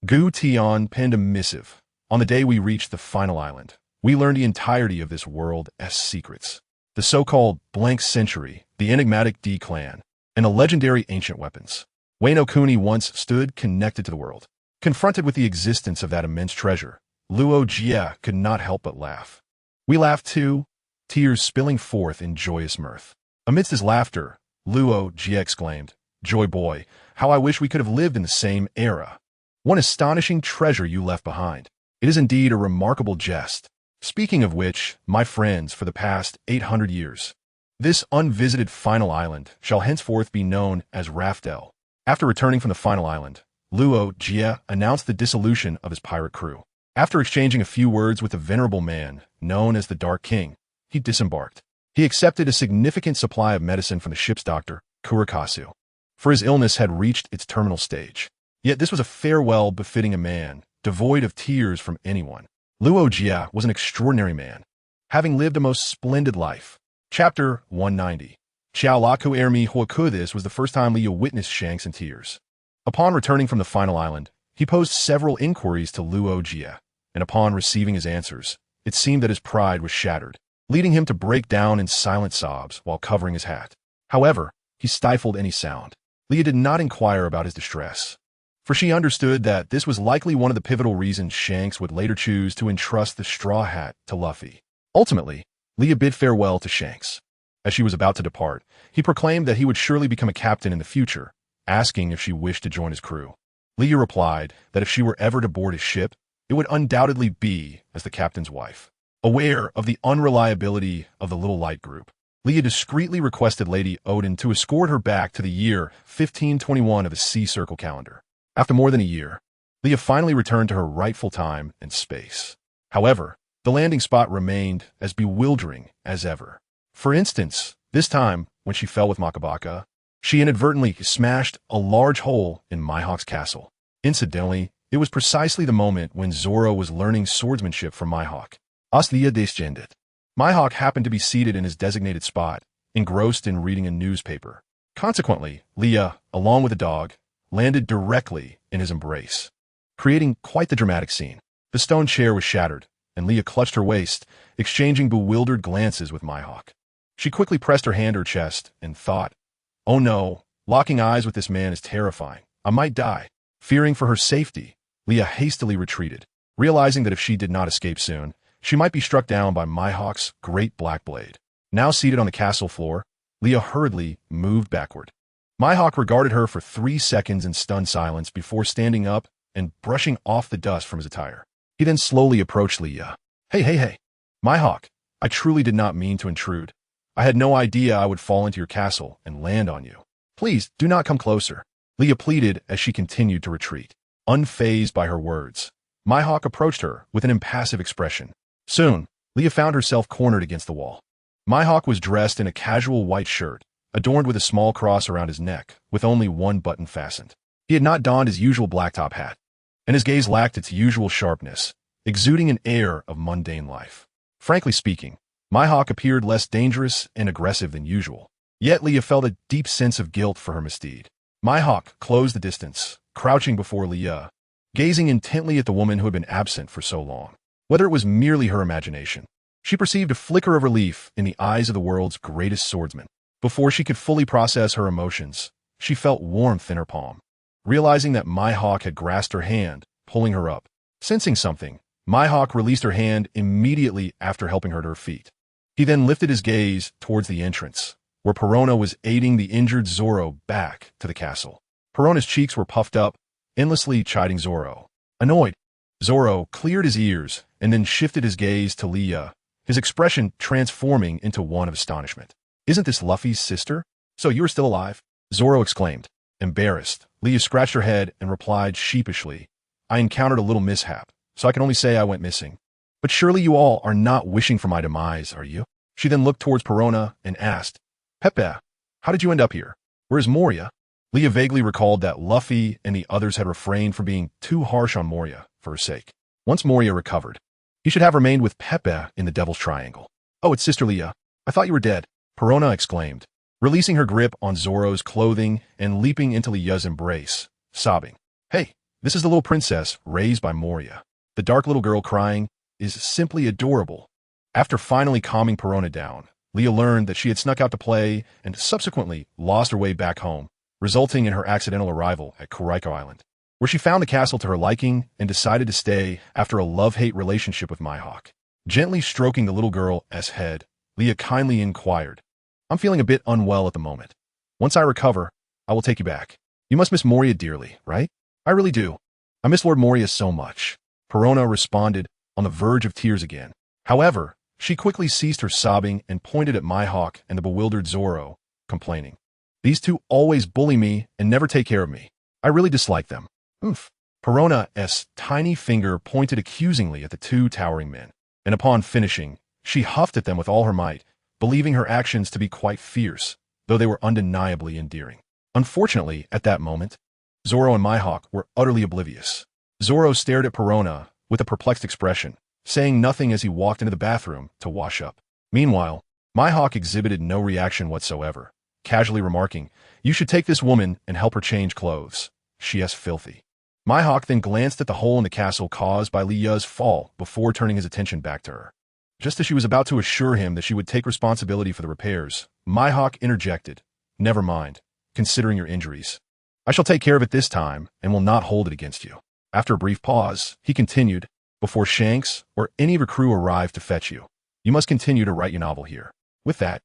Gu Tian penned a missive. "On the day we reached the final island, we learned the entirety of this world's secrets. The so-called blank century, the enigmatic D clan, and the legendary ancient weapons. Wano Kuni once stood connected to the world. Confronted with the existence of that immense treasure, Luo Jie could not help but laugh. We laughed too, tears spilling forth in joyous mirth. Amidst his laughter, Luo Jie exclaimed, "Joy boy, how I wish we could have lived in the same era. One astonishing treasure you left behind. It is indeed a remarkable jest. Speaking of which, my friends, for the past 800 years, this unvisited final island shall henceforth be known as Raftel." After returning from the final island, Luo Jie announced the dissolution of his pirate crew. After exchanging a few words with the venerable man, known as the Dark King, he disembarked. He accepted a significant supply of medicine from the ship's doctor, Kurikasu, for his illness had reached its terminal stage. Yet this was a farewell befitting a man, devoid of tears from anyone. Luo Jie was an extraordinary man, having lived a most splendid life. Chapter 190. Xiao Laku Ermi Huaku. This was the first time Liu witnessed Shanks in tears. Upon returning from the final island, he posed several inquiries to Luo Jie, and upon receiving his answers, it seemed that his pride was shattered, leading him to break down in silent sobs while covering his hat. However, he stifled any sound. Leah did not inquire about his distress, for she understood that this was likely one of the pivotal reasons Shanks would later choose to entrust the straw hat to Luffy. Ultimately, Leah bid farewell to Shanks. As she was about to depart, he proclaimed that he would surely become a captain in the future, asking if she wished to join his crew. Leah replied that if she were ever to board his ship, it would undoubtedly be as the captain's wife. Aware of the unreliability of the Little Light group, Leah discreetly requested Lady Odin to escort her back to the year 1521 of the Sea Circle calendar. After more than a year, Leah finally returned to her rightful time and space. However, the landing spot remained as bewildering as ever. For instance, this time, when she fell with Makabaka, she inadvertently smashed a large hole in Mihawk's castle. Incidentally, it was precisely the moment when Zoro was learning swordsmanship from Mihawk. Aslia descended. Mihawk happened to be seated in his designated spot, engrossed in reading a newspaper. Consequently, Leah, along with the dog, landed directly in his embrace, creating quite the dramatic scene. The stone chair was shattered, and Leah clutched her waist, exchanging bewildered glances with Mihawk. She quickly pressed her hand to her chest and thought, "Oh no, locking eyes with this man is terrifying. I might die." Fearing for her safety, Leah hastily retreated, realizing that if she did not escape soon, she might be struck down by Mihawk's great black blade. Now seated on the castle floor, Leah hurriedly moved backward. Mihawk regarded her for 3 seconds in stunned silence before standing up and brushing off the dust from his attire. He then slowly approached Leah. Hey. Mihawk, I truly did not mean to intrude. I had no idea I would fall into your castle and land on you. Please, do not come closer," Leah pleaded as she continued to retreat. Unfazed by her words, Mihawk approached her with an impassive expression. Soon, Leah found herself cornered against the wall. Mihawk was dressed in a casual white shirt, adorned with a small cross around his neck, with only one button fastened. He had not donned his usual blacktop hat, and his gaze lacked its usual sharpness, exuding an air of mundane life. Frankly speaking, Mihawk appeared less dangerous and aggressive than usual. Yet Leah felt a deep sense of guilt for her misdeed. Mihawk closed the distance, crouching before Leah, gazing intently at the woman who had been absent for so long. Whether it was merely her imagination, she perceived a flicker of relief in the eyes of the world's greatest swordsman. Before she could fully process her emotions, she felt warmth in her palm. Realizing that Mihawk had grasped her hand, pulling her up. Sensing something, Mihawk released her hand immediately after helping her to her feet. He then lifted his gaze towards the entrance, where Perona was aiding the injured Zoro back to the castle. Perona's cheeks were puffed up, endlessly chiding Zoro. Annoyed, Zoro cleared his ears and then shifted his gaze to Leah, his expression transforming into one of astonishment. "Isn't this Luffy's sister? So you are still alive?" Zoro exclaimed. Embarrassed, Leah scratched her head and replied sheepishly, "I encountered a little mishap, so I can only say I went missing. But surely you all are not wishing for my demise, are you?" She then looked towards Perona and asked, "Pepe, how did you end up here? Where's Moria?" Leah vaguely recalled that Luffy and the others had refrained from being too harsh on Moria for her sake. Once Moria recovered, he should have remained with Pepe in the Devil's Triangle. "Oh, it's Sister Leah. I thought you were dead," Perona exclaimed, releasing her grip on Zoro's clothing and leaping into Leah's embrace, sobbing. "Hey, this is the little princess raised by Moria. The dark little girl crying is simply adorable." After finally calming Perona down, Leah learned that she had snuck out to play and subsequently lost her way back home, resulting in her accidental arrival at Kuraiko Island, where she found the castle to her liking and decided to stay after a love-hate relationship with Mihawk. Gently stroking the little girl's head, Leah kindly inquired, "I'm feeling a bit unwell at the moment. Once I recover, I will take you back. You must miss Moria dearly, right?" "I really do. I miss Lord Moria so much," Perona responded, on the verge of tears again. However, she quickly ceased her sobbing and pointed at Mihawk and the bewildered Zoro, complaining, "These two always bully me and never take care of me. I really dislike them." "Oof." Perona's tiny finger pointed accusingly at the two towering men, and upon finishing, she huffed at them with all her might, believing her actions to be quite fierce, though they were undeniably endearing. Unfortunately, at that moment, Zoro and Mihawk were utterly oblivious. Zoro stared at Perona with a perplexed expression, saying nothing as he walked into the bathroom to wash up. Meanwhile, Mihawk exhibited no reaction whatsoever, casually remarking, "You should take this woman and help her change clothes. She is filthy." Mihawk then glanced at the hole in the castle caused by Leah's fall before turning his attention back to her. Just as she was about to assure him that she would take responsibility for the repairs, Mihawk interjected, "Never mind, considering your injuries. I shall take care of it this time and will not hold it against you." After a brief pause, he continued, "Before Shanks or any of your crew arrive to fetch you, you must continue to write your novel here." With that,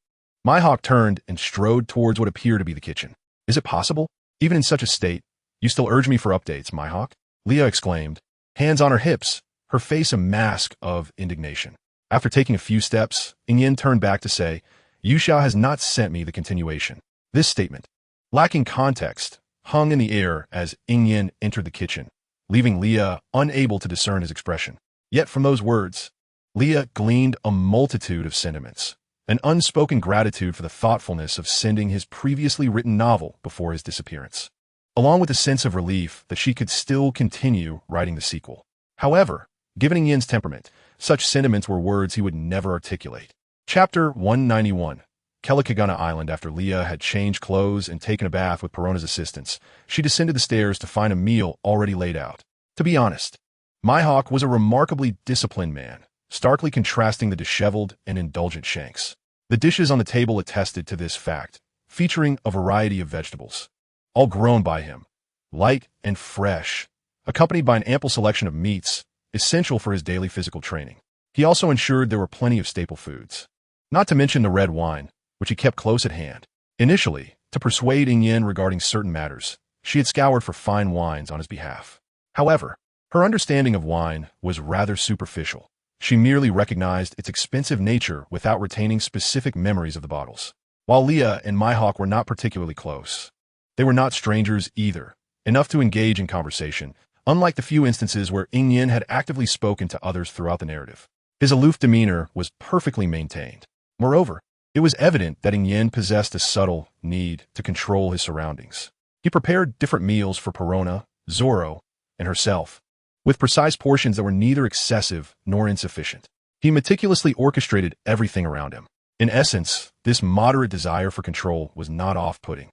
Mihawk turned and strode towards what appeared to be the kitchen. "Is it possible? Even in such a state, you still urge me for updates, Mihawk?" Leah exclaimed, hands on her hips, her face a mask of indignation. After taking a few steps, Ingyin turned back to say, "Yu Xiao has not sent me the continuation." This statement, lacking context, hung in the air as Ingyin entered the kitchen, leaving Leah unable to discern his expression. Yet from those words, Leah gleaned a multitude of sentiments, an unspoken gratitude for the thoughtfulness of sending his previously written novel before his disappearance, along with a sense of relief that she could still continue writing the sequel. However, given Yin's temperament, such sentiments were words he would never articulate. Chapter 191. Kelikagana Island. After Leah had changed clothes and taken a bath with Perona's assistance, she descended the stairs to find a meal already laid out. To be honest, Mihawk was a remarkably disciplined man, starkly contrasting the disheveled and indulgent Shanks. The dishes on the table attested to this fact, featuring a variety of vegetables, all grown by him, light and fresh, accompanied by an ample selection of meats, essential for his daily physical training. He also ensured there were plenty of staple foods, not to mention the red wine, which he kept close at hand. Initially, to persuade Ingyin regarding certain matters, she had scoured for fine wines on his behalf. However, her understanding of wine was rather superficial. She merely recognized its expensive nature without retaining specific memories of the bottles. While Leah and Mihawk were not particularly close, they were not strangers either, enough to engage in conversation, unlike the few instances where Ingyin had actively spoken to others throughout the narrative. His aloof demeanor was perfectly maintained. Moreover, it was evident that Ingyin possessed a subtle need to control his surroundings. He prepared different meals for Perona, Zoro, and herself, with precise portions that were neither excessive nor insufficient. He meticulously orchestrated everything around him. In essence, this moderate desire for control was not off-putting.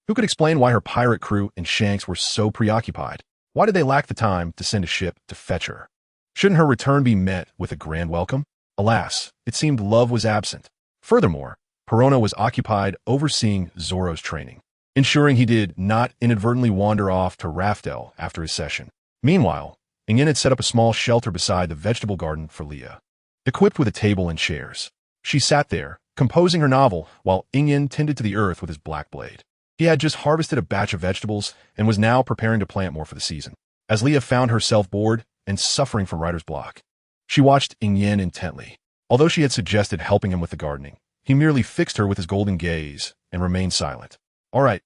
Who could explain why her pirate crew and Shanks were so preoccupied? Why did they lack the time to send a ship to fetch her? Shouldn't her return be met with a grand welcome? Alas, it seemed love was absent. Furthermore, Perona was occupied overseeing Zoro's training, ensuring he did not inadvertently wander off to Raftel after his session. Meanwhile, Ingyin had set up a small shelter beside the vegetable garden for Leah, equipped with a table and chairs. She sat there, composing her novel, while Ingyin tended to the earth with his black blade. He had just harvested a batch of vegetables and was now preparing to plant more for the season. As Leah found herself bored, and suffering from writer's block. She watched Yin intently. Although she had suggested helping him with the gardening, he merely fixed her with his golden gaze and remained silent. All right,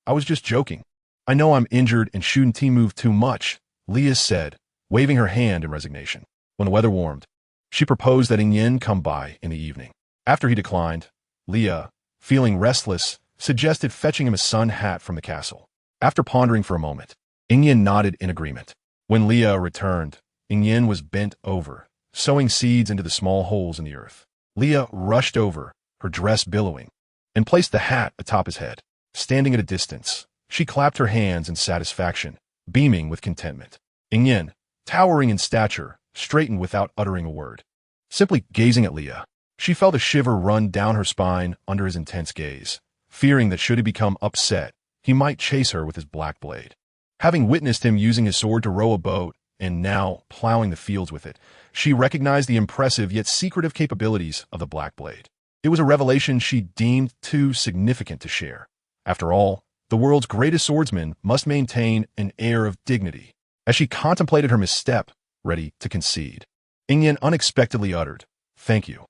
I was just joking. I know I'm injured and shouldn't move too much, Leah said, waving her hand in resignation. When the weather warmed, she proposed that Yin come by in the evening. After he declined, Leah, feeling restless, suggested fetching him a sun hat from the castle. After pondering for a moment, Yin nodded in agreement. When Leah returned, Yin was bent over, sowing seeds into the small holes in the earth. Leah rushed over, her dress billowing, and placed the hat atop his head. Standing at a distance, she clapped her hands in satisfaction, beaming with contentment. Yin, towering in stature, straightened without uttering a word. Simply gazing at Leah, she felt a shiver run down her spine under his intense gaze, fearing that should he become upset, he might chase her with his black blade. Having witnessed him using his sword to row a boat, and now plowing the fields with it, she recognized the impressive yet secretive capabilities of the black blade. It was a revelation she deemed too significant to share. After all, the world's greatest swordsman must maintain an air of dignity. As she contemplated her misstep, ready to concede, Yin unexpectedly uttered, "Thank you."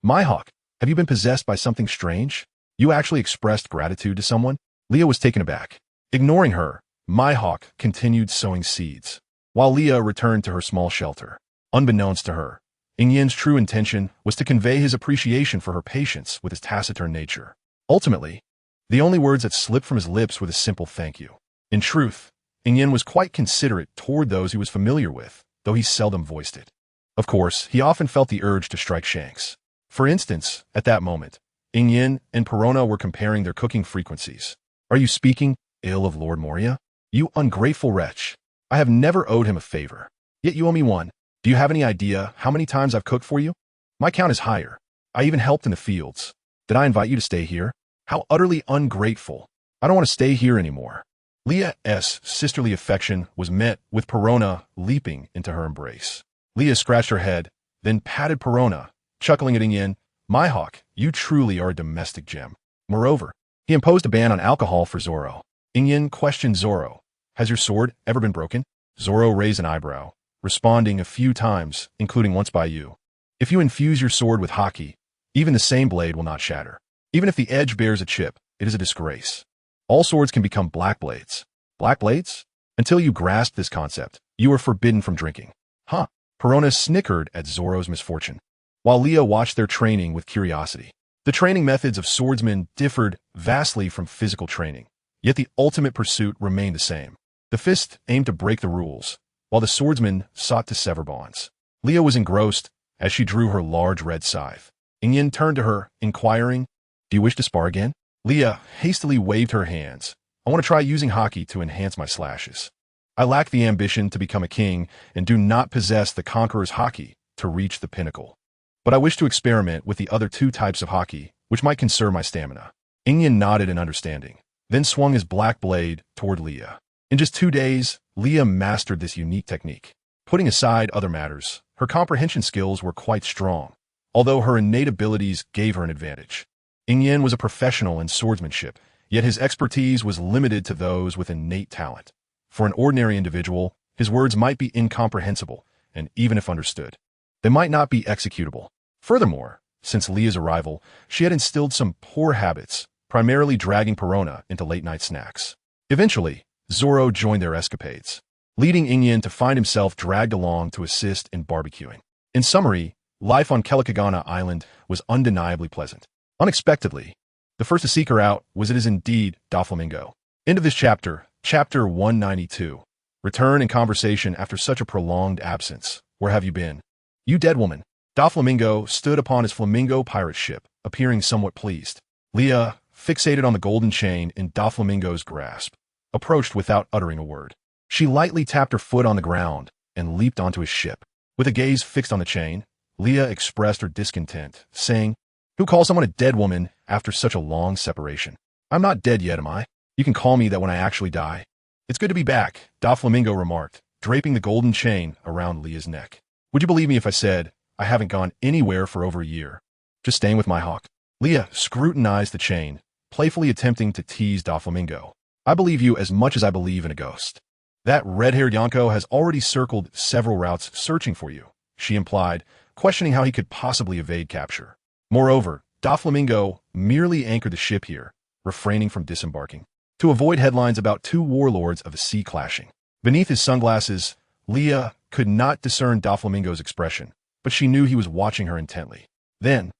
My hawk, have you been possessed by something strange? You actually expressed gratitude to someone? Leah was taken aback. Ignoring her, my hawk continued sowing seeds, while Leah returned to her small shelter. Unbeknownst to her, Yin's true intention was to convey his appreciation for her patience with his taciturn nature. Ultimately, the only words that slipped from his lips were the simple thank you. In truth, Yin was quite considerate toward those he was familiar with, though he seldom voiced it. Of course, he often felt the urge to strike Shanks. For instance, at that moment, Yin and Perona were comparing their cooking frequencies. Are you speaking ill of Lord Moria? You ungrateful wretch. I have never owed him a favor. Yet you owe me one. Do you have any idea how many times I've cooked for you? My count is higher. I even helped in the fields. Did I invite you to stay here? How utterly ungrateful. I don't want to stay here anymore. Leah's sisterly affection was met with Perona leaping into her embrace. Leah scratched her head, then patted Perona, chuckling at Yin. My hawk, you truly are a domestic gem. Moreover, he imposed a ban on alcohol for Zoro. Yin questioned Zoro. Has your sword ever been broken? Zoro raised an eyebrow, responding a few times, including once by you. If you infuse your sword with haki, even the same blade will not shatter. Even if the edge bears a chip, it is a disgrace. All swords can become black blades. Black blades? Until you grasp this concept, you are forbidden from drinking. Huh. Perona snickered at Zoro's misfortune, while Leah watched their training with curiosity. The training methods of swordsmen differed vastly from physical training, yet the ultimate pursuit remained the same. The fist aimed to break the rules, while the swordsman sought to sever bonds. Leah was engrossed as she drew her large red scythe. Yin turned to her, inquiring, "Do you wish to spar again?" Leah hastily waved her hands. "I want to try using haki to enhance my slashes. I lack the ambition to become a king and do not possess the conqueror's haki to reach the pinnacle. But I wish to experiment with the other two types of haki, which might conserve my stamina." Yin nodded in understanding, then swung his black blade toward Leah. In just 2 days, Leah mastered this unique technique. Putting aside other matters, her comprehension skills were quite strong, although her innate abilities gave her an advantage. Yin was a professional in swordsmanship, yet his expertise was limited to those with innate talent. For an ordinary individual, his words might be incomprehensible, and even if understood, they might not be executable. Furthermore, since Leah's arrival, she had instilled some poor habits, primarily dragging Perona into late-night snacks. Eventually, Zoro joined their escapades, leading Yin to find himself dragged along to assist in barbecuing. In summary, life on Kelikagana Island was undeniably pleasant. Unexpectedly, the first to seek her out was it is indeed Doflamingo. End of this chapter, Chapter 192. Return and conversation after such a prolonged absence. Where have you been? You dead woman. Doflamingo stood upon his flamingo pirate ship, appearing somewhat pleased. Leah, fixated on the golden chain in Doflamingo's grasp, approached without uttering a word. She lightly tapped her foot on the ground and leaped onto his ship. With a gaze fixed on the chain, Leah expressed her discontent, saying, "Who calls someone a dead woman after such a long separation? I'm not dead yet, am I? You can call me that when I actually die." "It's good to be back," Doflamingo remarked, draping the golden chain around Leah's neck. "Would you believe me if I said I haven't gone anywhere for over a year? Just staying with my hawk." Leah scrutinized the chain, playfully attempting to tease Doflamingo. "I believe you as much as I believe in a ghost." That red-haired Yonko has already circled several routes searching for you, she implied, questioning how he could possibly evade capture. Moreover, Doflamingo merely anchored the ship here, refraining from disembarking, to avoid headlines about two warlords of the sea clashing. Beneath his sunglasses, Leah could not discern Doflamingo's expression, but she knew he was watching her intently. Then,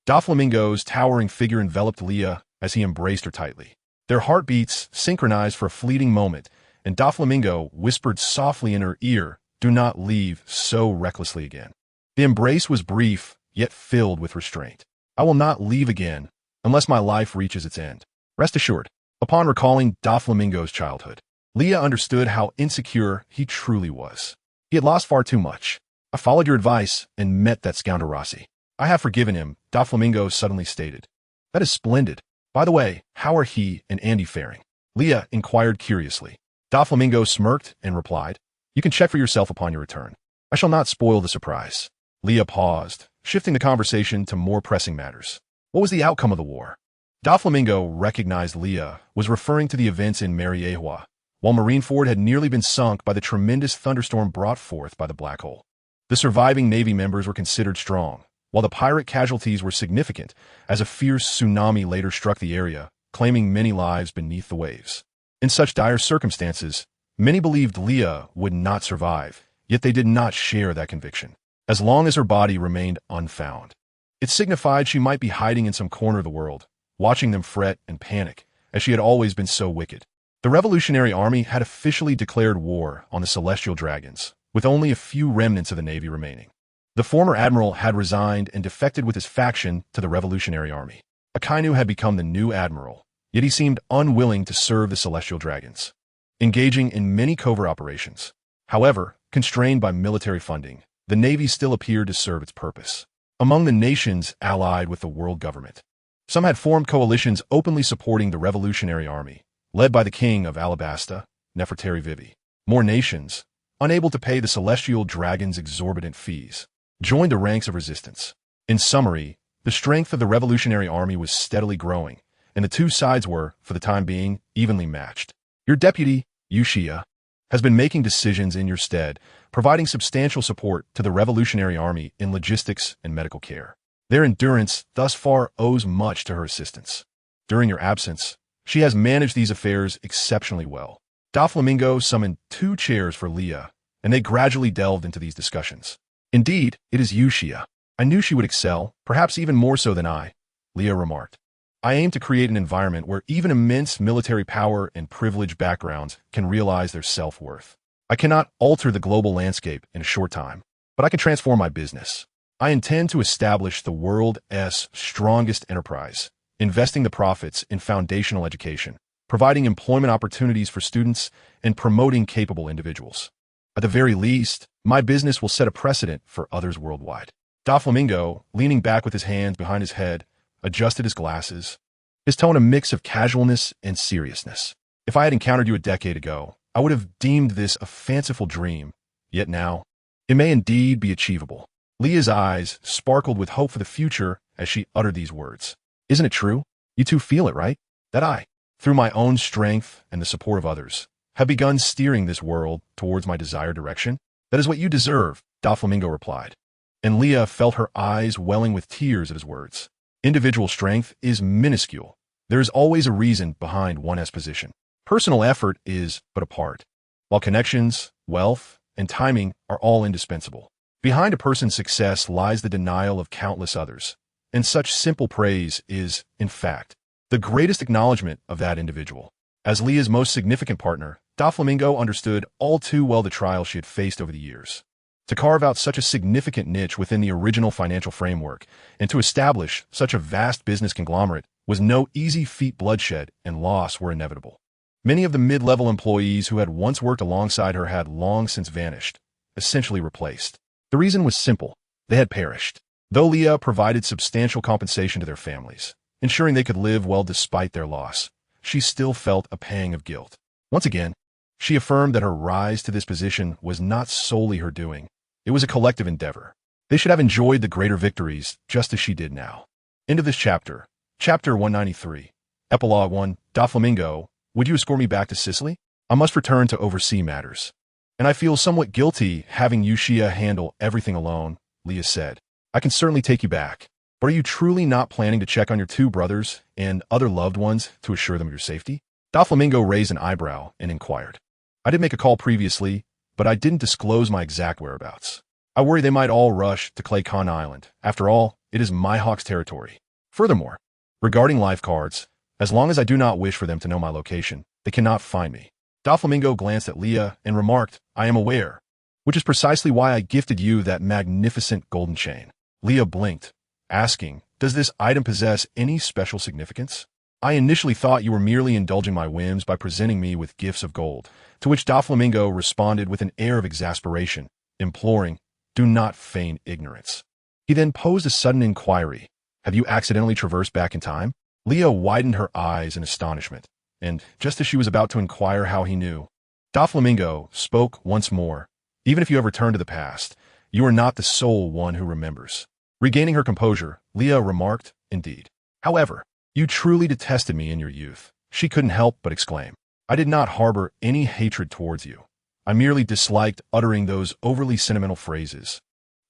Doflamingo's towering figure enveloped Leah as he embraced her tightly. Their heartbeats synchronized for a fleeting moment, and Doflamingo whispered softly in her ear, "Do not leave so recklessly again." The embrace was brief, yet filled with restraint. "I will not leave again unless my life reaches its end. Rest assured." Upon recalling Doflamingo's childhood, Leah understood how insecure he truly was. He had lost far too much. "I followed your advice and met that scoundrel Rossi. I have forgiven him," Doflamingo suddenly stated. "That is splendid. By the way, how are he and Andy faring?" Leah inquired curiously. Doflamingo smirked and replied, "You can check for yourself upon your return. I shall not spoil the surprise." Leah paused, shifting the conversation to more pressing matters. What was the outcome of the war? Doflamingo recognized Leah was referring to the events in Mariehua, while Marineford had nearly been sunk by the tremendous thunderstorm brought forth by the black hole. The surviving Navy members were considered strong, while the pirate casualties were significant, as a fierce tsunami later struck the area, claiming many lives beneath the waves. In such dire circumstances, many believed Leah would not survive, yet they did not share that conviction. As long as her body remained unfound, it signified she might be hiding in some corner of the world, watching them fret and panic, as she had always been so wicked. The Revolutionary Army had officially declared war on the Celestial Dragons, with only a few remnants of the Navy remaining. The former admiral had resigned and defected with his faction to the Revolutionary Army. Akainu had become the new admiral, yet he seemed unwilling to serve the Celestial Dragons, engaging in many covert operations. However, constrained by military funding, the Navy still appeared to serve its purpose. Among the nations allied with the world government, some had formed coalitions openly supporting the Revolutionary Army, led by the King of Alabasta, Nefertari Vivi. More nations, unable to pay the Celestial Dragons' exorbitant fees, joined the ranks of resistance. In summary, the strength of the Revolutionary Army was steadily growing, and the two sides were, for the time being, evenly matched. Your deputy, Yushia, has been making decisions in your stead, providing substantial support to the Revolutionary Army in logistics and medical care. Their endurance thus far owes much to her assistance. During your absence, she has managed these affairs exceptionally well. Doflamingo summoned 2 chairs for Leah, and they gradually delved into these discussions. "Indeed, it is Yushia. I knew she would excel, perhaps even more so than I," Leah remarked. "I aim to create an environment where even immense military power and privileged backgrounds can realize their self-worth. I cannot alter the global landscape in a short time, but I can transform my business. I intend to establish the world's strongest enterprise, investing the profits in foundational education, providing employment opportunities for students, and promoting capable individuals. At the very least, my business will set a precedent for others worldwide." Doflamingo, leaning back with his hands behind his head, adjusted his glasses, his tone a mix of casualness and seriousness. "If I had encountered you a decade ago, I would have deemed this a fanciful dream, yet now, it may indeed be achievable." Leah's eyes sparkled with hope for the future as she uttered these words. "Isn't it true? You two feel it, right? That I, through my own strength and the support of others, have begun steering this world towards my desired direction?" "That is what you deserve," Doflamingo replied. And Leah felt her eyes welling with tears at his words. Individual strength is minuscule. There is always a reason behind one's position. Personal effort is but a part, while connections, wealth, and timing are all indispensable. Behind a person's success lies the denial of countless others, and such simple praise is, in fact, the greatest acknowledgement of that individual. As Leah's most significant partner, Doflamingo understood all too well the trials she had faced over the years. To carve out such a significant niche within the original financial framework and to establish such a vast business conglomerate was no easy feat. Bloodshed and loss were inevitable. Many of the mid-level employees who had once worked alongside her had long since vanished, essentially replaced. The reason was simple. They had perished. Though Leah provided substantial compensation to their families, ensuring they could live well despite their loss, she still felt a pang of guilt. Once again, she affirmed that her rise to this position was not solely her doing. It was a collective endeavor. They should have enjoyed the greater victories just as she did now. End of this chapter. Chapter 193. Epilogue 1. Doflamingo, would you escort me back to Sicily? I must return to oversee matters. And I feel somewhat guilty having Yushia handle everything alone, Leah said. I can certainly take you back. But are you truly not planning to check on your two brothers and other loved ones to assure them of your safety? Doflamingo raised an eyebrow and inquired. I did make a call previously, but I didn't disclose my exact whereabouts. I worry they might all rush to Clay Khan Island. After all, it is Mihawk's territory. Furthermore, regarding life cards, as long as I do not wish for them to know my location, they cannot find me. Doflamingo glanced at Leah and remarked, I am aware, which is precisely why I gifted you that magnificent golden chain. Leah blinked, asking, does this item possess any special significance? I initially thought you were merely indulging my whims by presenting me with gifts of gold, to which Doflamingo responded with an air of exasperation, imploring, do not feign ignorance. He then posed a sudden inquiry. Have you accidentally traversed back in time? Leah widened her eyes in astonishment, and just as she was about to inquire how he knew, Doflamingo spoke once more. Even if you have returned to the past, you are not the sole one who remembers. Regaining her composure, Leah remarked, indeed. However, you truly detested me in your youth. She couldn't help but exclaim. I did not harbor any hatred towards you. I merely disliked uttering those overly sentimental phrases.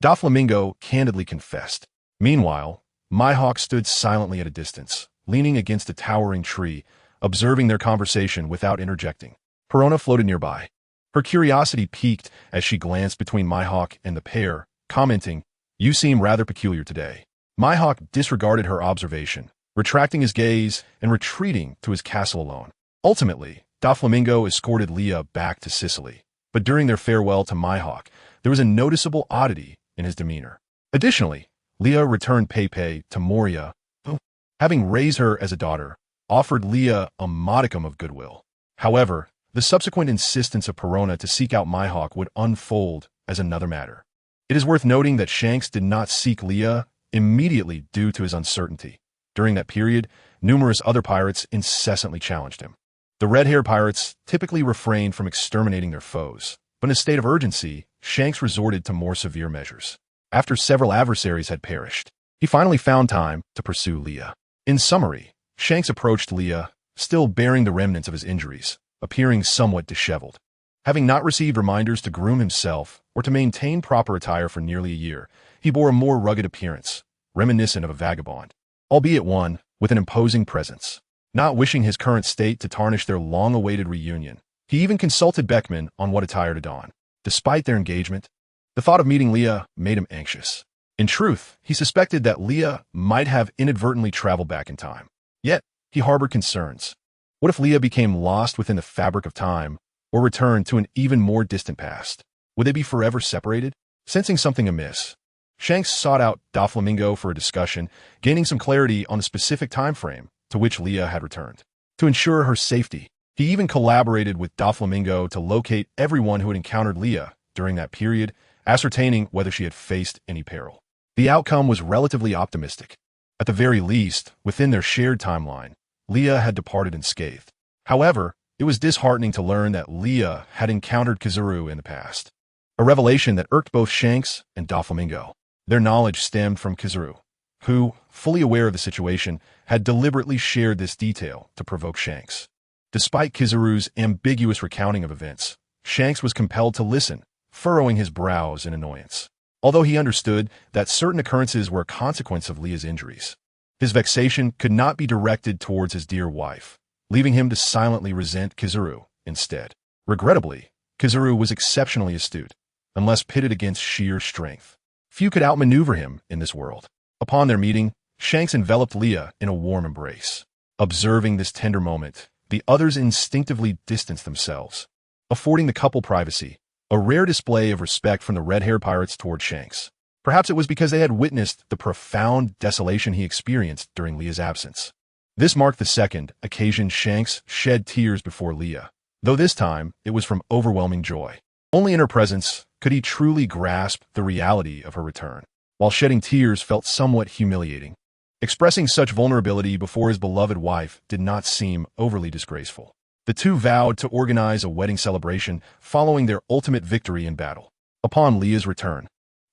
Doflamingo candidly confessed. Meanwhile, Mihawk stood silently at a distance, leaning against a towering tree, observing their conversation without interjecting. Perona floated nearby. Her curiosity piqued as she glanced between Mihawk and the pair, commenting, you seem rather peculiar today. Mihawk disregarded her observation, retracting his gaze and retreating to his castle alone. Ultimately, Doflamingo escorted Leah back to Sicily, but during their farewell to Mihawk, there was a noticeable oddity in his demeanor. Additionally, Leah returned Pepe to Moria, who, having raised her as a daughter, offered Leah a modicum of goodwill. However, the subsequent insistence of Perona to seek out Mihawk would unfold as another matter. It is worth noting that Shanks did not seek Leah immediately due to his uncertainty. During that period, numerous other pirates incessantly challenged him. The red-haired pirates typically refrained from exterminating their foes, but in a state of urgency, Shanks resorted to more severe measures. After several adversaries had perished, he finally found time to pursue Leah. In summary, Shanks approached Leah, still bearing the remnants of his injuries, appearing somewhat disheveled. Having not received reminders to groom himself or to maintain proper attire for nearly a year, he bore a more rugged appearance, reminiscent of a vagabond, albeit one with an imposing presence. Not wishing his current state to tarnish their long-awaited reunion, he even consulted Beckman on what attire to don. Despite their engagement, the thought of meeting Leah made him anxious. In truth, he suspected that Leah might have inadvertently traveled back in time. Yet, he harbored concerns. What if Leah became lost within the fabric of time, or returned to an even more distant past? Would they be forever separated? Sensing something amiss, Shanks sought out Doflamingo for a discussion, gaining some clarity on the specific time frame to which Leah had returned. To ensure her safety, he even collaborated with Doflamingo to locate everyone who had encountered Leah during that period, ascertaining whether she had faced any peril. The outcome was relatively optimistic. At the very least, within their shared timeline, Leah had departed unscathed. However, it was disheartening to learn that Leah had encountered Kizaruin in the past, a revelation that irked both Shanks and Doflamingo. Their knowledge stemmed from Kizaruin, who, fully aware of the situation, had deliberately shared this detail to provoke Shanks. Despite Kizaru's ambiguous recounting of events, Shanks was compelled to listen, furrowing his brows in annoyance. Although he understood that certain occurrences were a consequence of Leah's injuries, his vexation could not be directed towards his dear wife, leaving him to silently resent Kizaruin instead. Regrettably, Kizaruin was exceptionally astute, unless pitted against sheer strength. Few could outmaneuver him in this world. Upon their meeting, Shanks enveloped Leah in a warm embrace. Observing this tender moment, the others instinctively distanced themselves, affording the couple privacy, a rare display of respect from the red-haired pirates toward Shanks. Perhaps it was because they had witnessed the profound desolation he experienced during Leah's absence. This marked the second occasion Shanks shed tears before Leah, though this time it was from overwhelming joy. Only in her presence could he truly grasp the reality of her return. While shedding tears felt somewhat humiliating, expressing such vulnerability before his beloved wife did not seem overly disgraceful. The two vowed to organize a wedding celebration following their ultimate victory in battle. Upon Leah's return,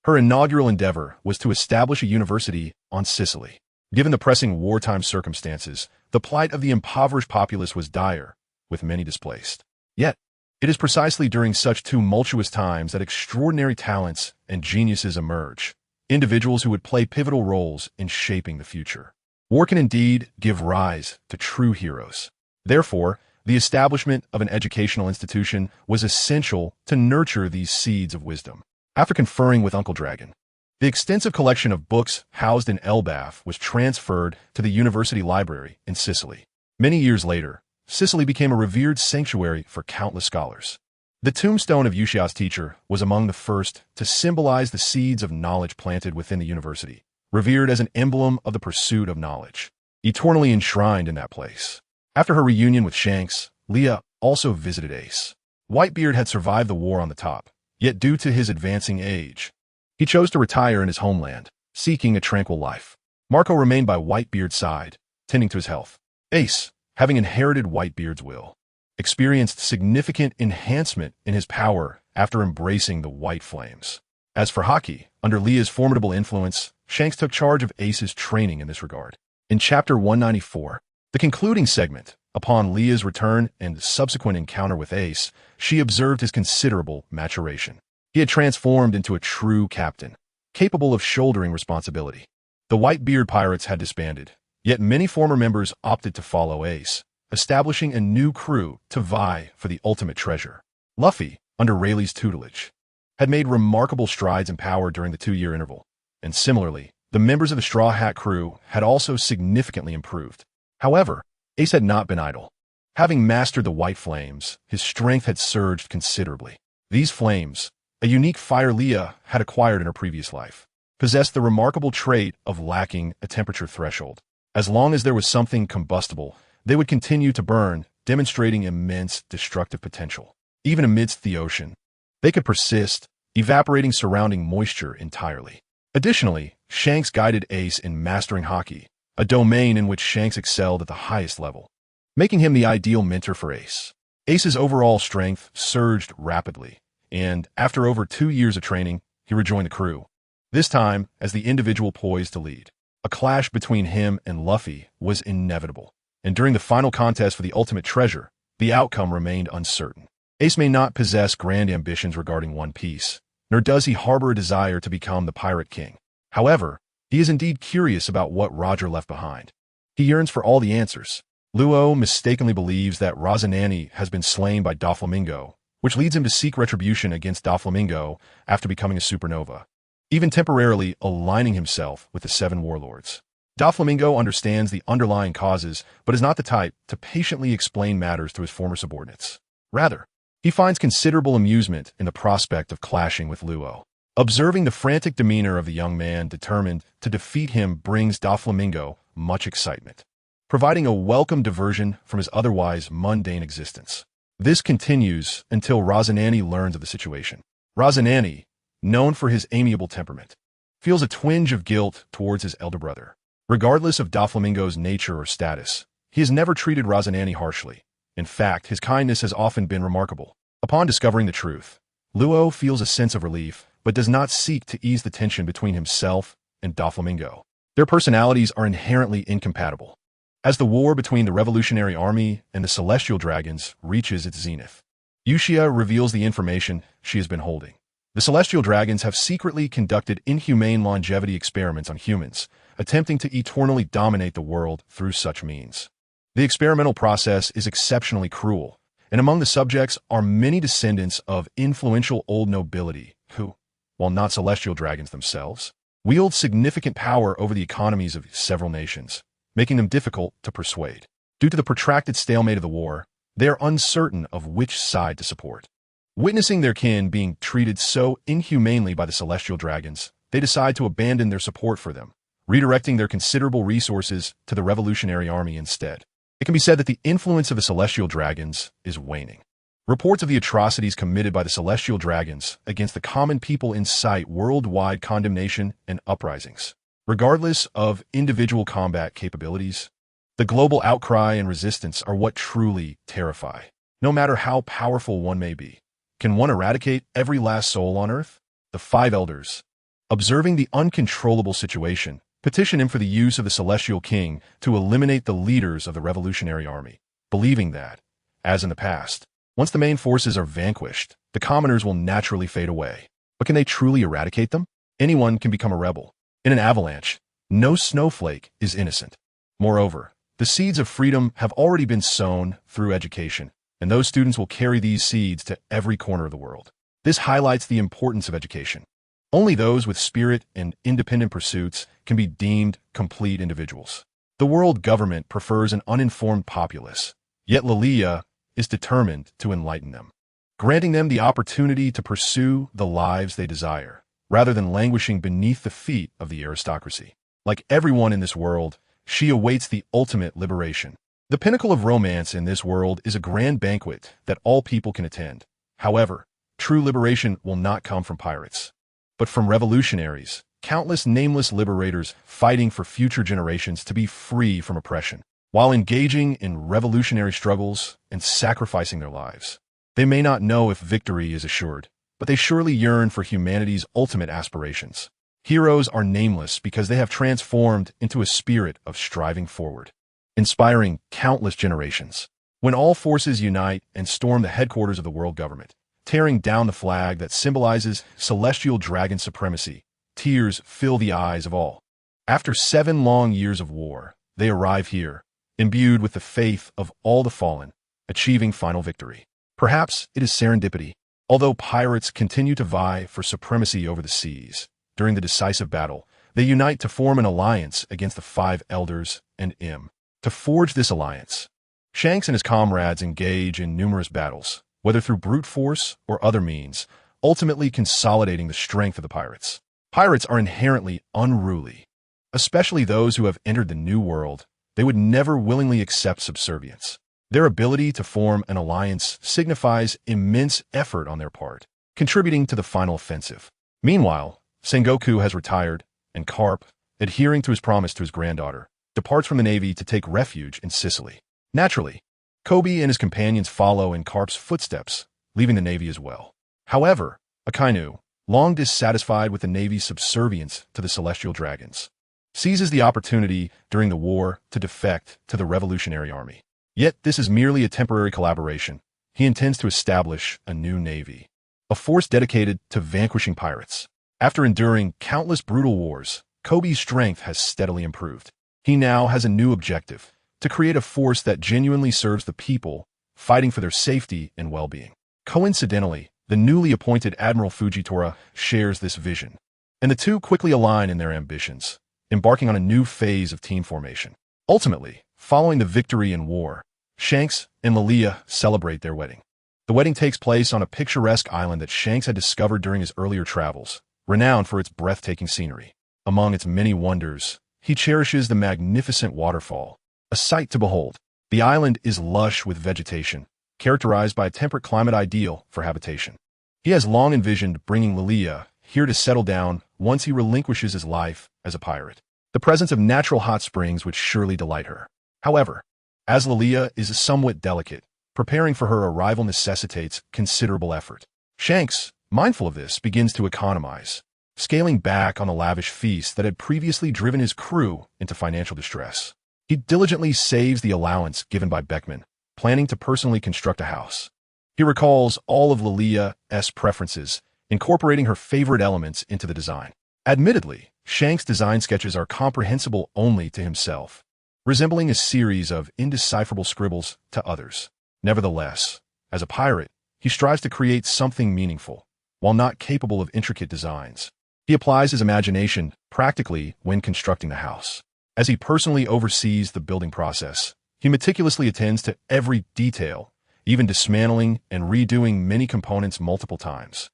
her inaugural endeavor was to establish a university on Sicily. Given the pressing wartime circumstances, the plight of the impoverished populace was dire, with many displaced. Yet, it is precisely during such tumultuous times that extraordinary talents and geniuses emerge, individuals who would play pivotal roles in shaping the future. War can indeed give rise to true heroes. Therefore, the establishment of an educational institution was essential to nurture these seeds of wisdom. After conferring with Uncle Dragon, the extensive collection of books housed in Elbaf was transferred to the university library in Sicily. Many years later, Sicily became a revered sanctuary for countless scholars. The tombstone of Yushia's teacher was among the first to symbolize the seeds of knowledge planted within the university, revered as an emblem of the pursuit of knowledge, eternally enshrined in that place. After her reunion with Shanks, Leah also visited Ace. Whitebeard had survived the war on the top, yet due to his advancing age, he chose to retire in his homeland, seeking a tranquil life. Marco remained by Whitebeard's side, tending to his health. Ace, having inherited Whitebeard's will, experienced significant enhancement in his power after embracing the White Flames. As for Haki, under Leah's formidable influence, Shanks took charge of Ace's training in this regard. In Chapter 194, the concluding segment, upon Leah's return and subsequent encounter with Ace, she observed his considerable maturation. He had transformed into a true captain, capable of shouldering responsibility. The Whitebeard pirates had disbanded, yet many former members opted to follow Ace, establishing a new crew to vie for the ultimate treasure. Luffy, under Rayleigh's tutelage, had made remarkable strides in power during the 2-year interval, and similarly, the members of the Straw Hat crew had also significantly improved. However, Ace had not been idle. Having mastered the White Flames, his strength had surged considerably. These flames, a unique fire Leah had acquired in her previous life, possessed the remarkable trait of lacking a temperature threshold. As long as there was something combustible, they would continue to burn, demonstrating immense destructive potential. Even amidst the ocean, they could persist, evaporating surrounding moisture entirely. Additionally, Shanks guided Ace in mastering Haki, a domain in which Shanks excelled at the highest level, making him the ideal mentor for Ace. Ace's overall strength surged rapidly, and after over 2 years of training, he rejoined the crew, this time as the individual poised to lead. A clash between him and Luffy was inevitable, and during the final contest for the ultimate treasure, the outcome remained uncertain. Ace may not possess grand ambitions regarding One Piece, nor does he harbor a desire to become the Pirate King. However, he is indeed curious about what Roger left behind. He yearns for all the answers. Luo mistakenly believes that Rosinante has been slain by Doflamingo, which leads him to seek retribution against Doflamingo after becoming a supernova, even temporarily aligning himself with the 7 warlords. Doflamingo understands the underlying causes, but is not the type to patiently explain matters to his former subordinates. Rather, he finds considerable amusement in the prospect of clashing with Luo. Observing the frantic demeanor of the young man determined to defeat him brings Doflamingo much excitement, providing a welcome diversion from his otherwise mundane existence. This continues until Rosinante learns of the situation. Rosinante, known for his amiable temperament, feels a twinge of guilt towards his elder brother. Regardless of Doflamingo's nature or status, he has never treated Rosinante harshly. In fact, his kindness has often been remarkable. Upon discovering the truth, Luo feels a sense of relief, but does not seek to ease the tension between himself and Doflamingo. Their personalities are inherently incompatible. As the war between the Revolutionary Army and the Celestial Dragons reaches its zenith, Yushia reveals the information she has been holding. The Celestial Dragons have secretly conducted inhumane longevity experiments on humans, attempting to eternally dominate the world through such means. The experimental process is exceptionally cruel, and among the subjects are many descendants of influential old nobility who, while not celestial dragons themselves, wield significant power over the economies of several nations, making them difficult to persuade. Due to the protracted stalemate of the war, they are uncertain of which side to support. Witnessing their kin being treated so inhumanely by the celestial dragons, they decide to abandon their support for them, redirecting their considerable resources to the Revolutionary Army instead. It can be said that the influence of the celestial dragons is waning. Reports of the atrocities committed by the celestial dragons against the common people incite worldwide condemnation and uprisings. Regardless of individual combat capabilities, the global outcry and resistance are what truly terrify. No matter how powerful one may be, can one eradicate every last soul on Earth? The 5 elders, observing the uncontrollable situation, petition him for the use of the Celestial King to eliminate the leaders of the Revolutionary Army, believing that, as in the past, Once the main forces are vanquished, the commoners will naturally fade away. But can they truly eradicate them? Anyone can become a rebel. In an avalanche, no snowflake is innocent. Moreover, the seeds of freedom have already been sown through education, and those students will carry these seeds to every corner of the world. This highlights the importance of education. Only those with spirit and independent pursuits can be deemed complete individuals. The world government prefers an uninformed populace, yet Lilia is determined to enlighten them, granting them the opportunity to pursue the lives they desire, rather than languishing beneath the feet of the aristocracy. Like everyone in this world, she awaits the ultimate liberation. The pinnacle of romance in this world is a grand banquet that all people can attend. However, true liberation will not come from pirates, but from revolutionaries, countless nameless liberators fighting for future generations to be free from oppression, while engaging in revolutionary struggles and sacrificing their lives. They may not know if victory is assured, but they surely yearn for humanity's ultimate aspirations. Heroes are nameless because they have transformed into a spirit of striving forward, inspiring countless generations. When all forces unite and storm the headquarters of the world government, tearing down the flag that symbolizes celestial dragon supremacy, tears fill the eyes of all. After 7 long years of war, they arrive here, imbued with the faith of all the fallen, achieving final victory. Perhaps it is serendipity. Although pirates continue to vie for supremacy over the seas, during the decisive battle, they unite to form an alliance against the 5 elders and Im. To forge this alliance, Shanks and his comrades engage in numerous battles, whether through brute force or other means, ultimately consolidating the strength of the pirates. Pirates are inherently unruly, especially those who have entered the New World. They would never willingly accept subservience. Their ability to form an alliance signifies immense effort on their part, contributing to the final offensive. Meanwhile, Sengoku has retired, and Carp, adhering to his promise to his granddaughter, departs from the Navy to take refuge in Sicily. Naturally, Kobe and his companions follow in Carp's footsteps, leaving the Navy as well. However, Akainu, long dissatisfied with the Navy's subservience to the Celestial Dragons, seizes the opportunity during the war to defect to the Revolutionary Army. Yet this is merely a temporary collaboration. He intends to establish a new navy, a force dedicated to vanquishing pirates. After enduring countless brutal wars, Kobe's strength has steadily improved. He now has a new objective: to create a force that genuinely serves the people, fighting for their safety and well-being. Coincidentally, the newly appointed Admiral Fujitora shares this vision, and the two quickly align in their ambitions, embarking on a new phase of team formation. Ultimately, following the victory in war, Shanks and Lilia celebrate their wedding. The wedding takes place on a picturesque island that Shanks had discovered during his earlier travels, renowned for its breathtaking scenery. Among its many wonders, he cherishes the magnificent waterfall, a sight to behold. The island is lush with vegetation, characterized by a temperate climate ideal for habitation. He has long envisioned bringing Lilia here to settle down once he relinquishes his life as a pirate. The presence of natural hot springs would surely delight her. However, as Lilia is somewhat delicate, preparing for her arrival necessitates considerable effort. Shanks, mindful of this, begins to economize, scaling back on the lavish feast that had previously driven his crew into financial distress. He diligently saves the allowance given by Beckman, planning to personally construct a house. He recalls all of Lilia's preferences, incorporating her favorite elements into the design. Admittedly, Shanks' design sketches are comprehensible only to himself, resembling a series of indecipherable scribbles to others. Nevertheless, as a pirate, he strives to create something meaningful, while not capable of intricate designs. He applies his imagination practically when constructing the house. As he personally oversees the building process, he meticulously attends to every detail, even dismantling and redoing many components multiple times.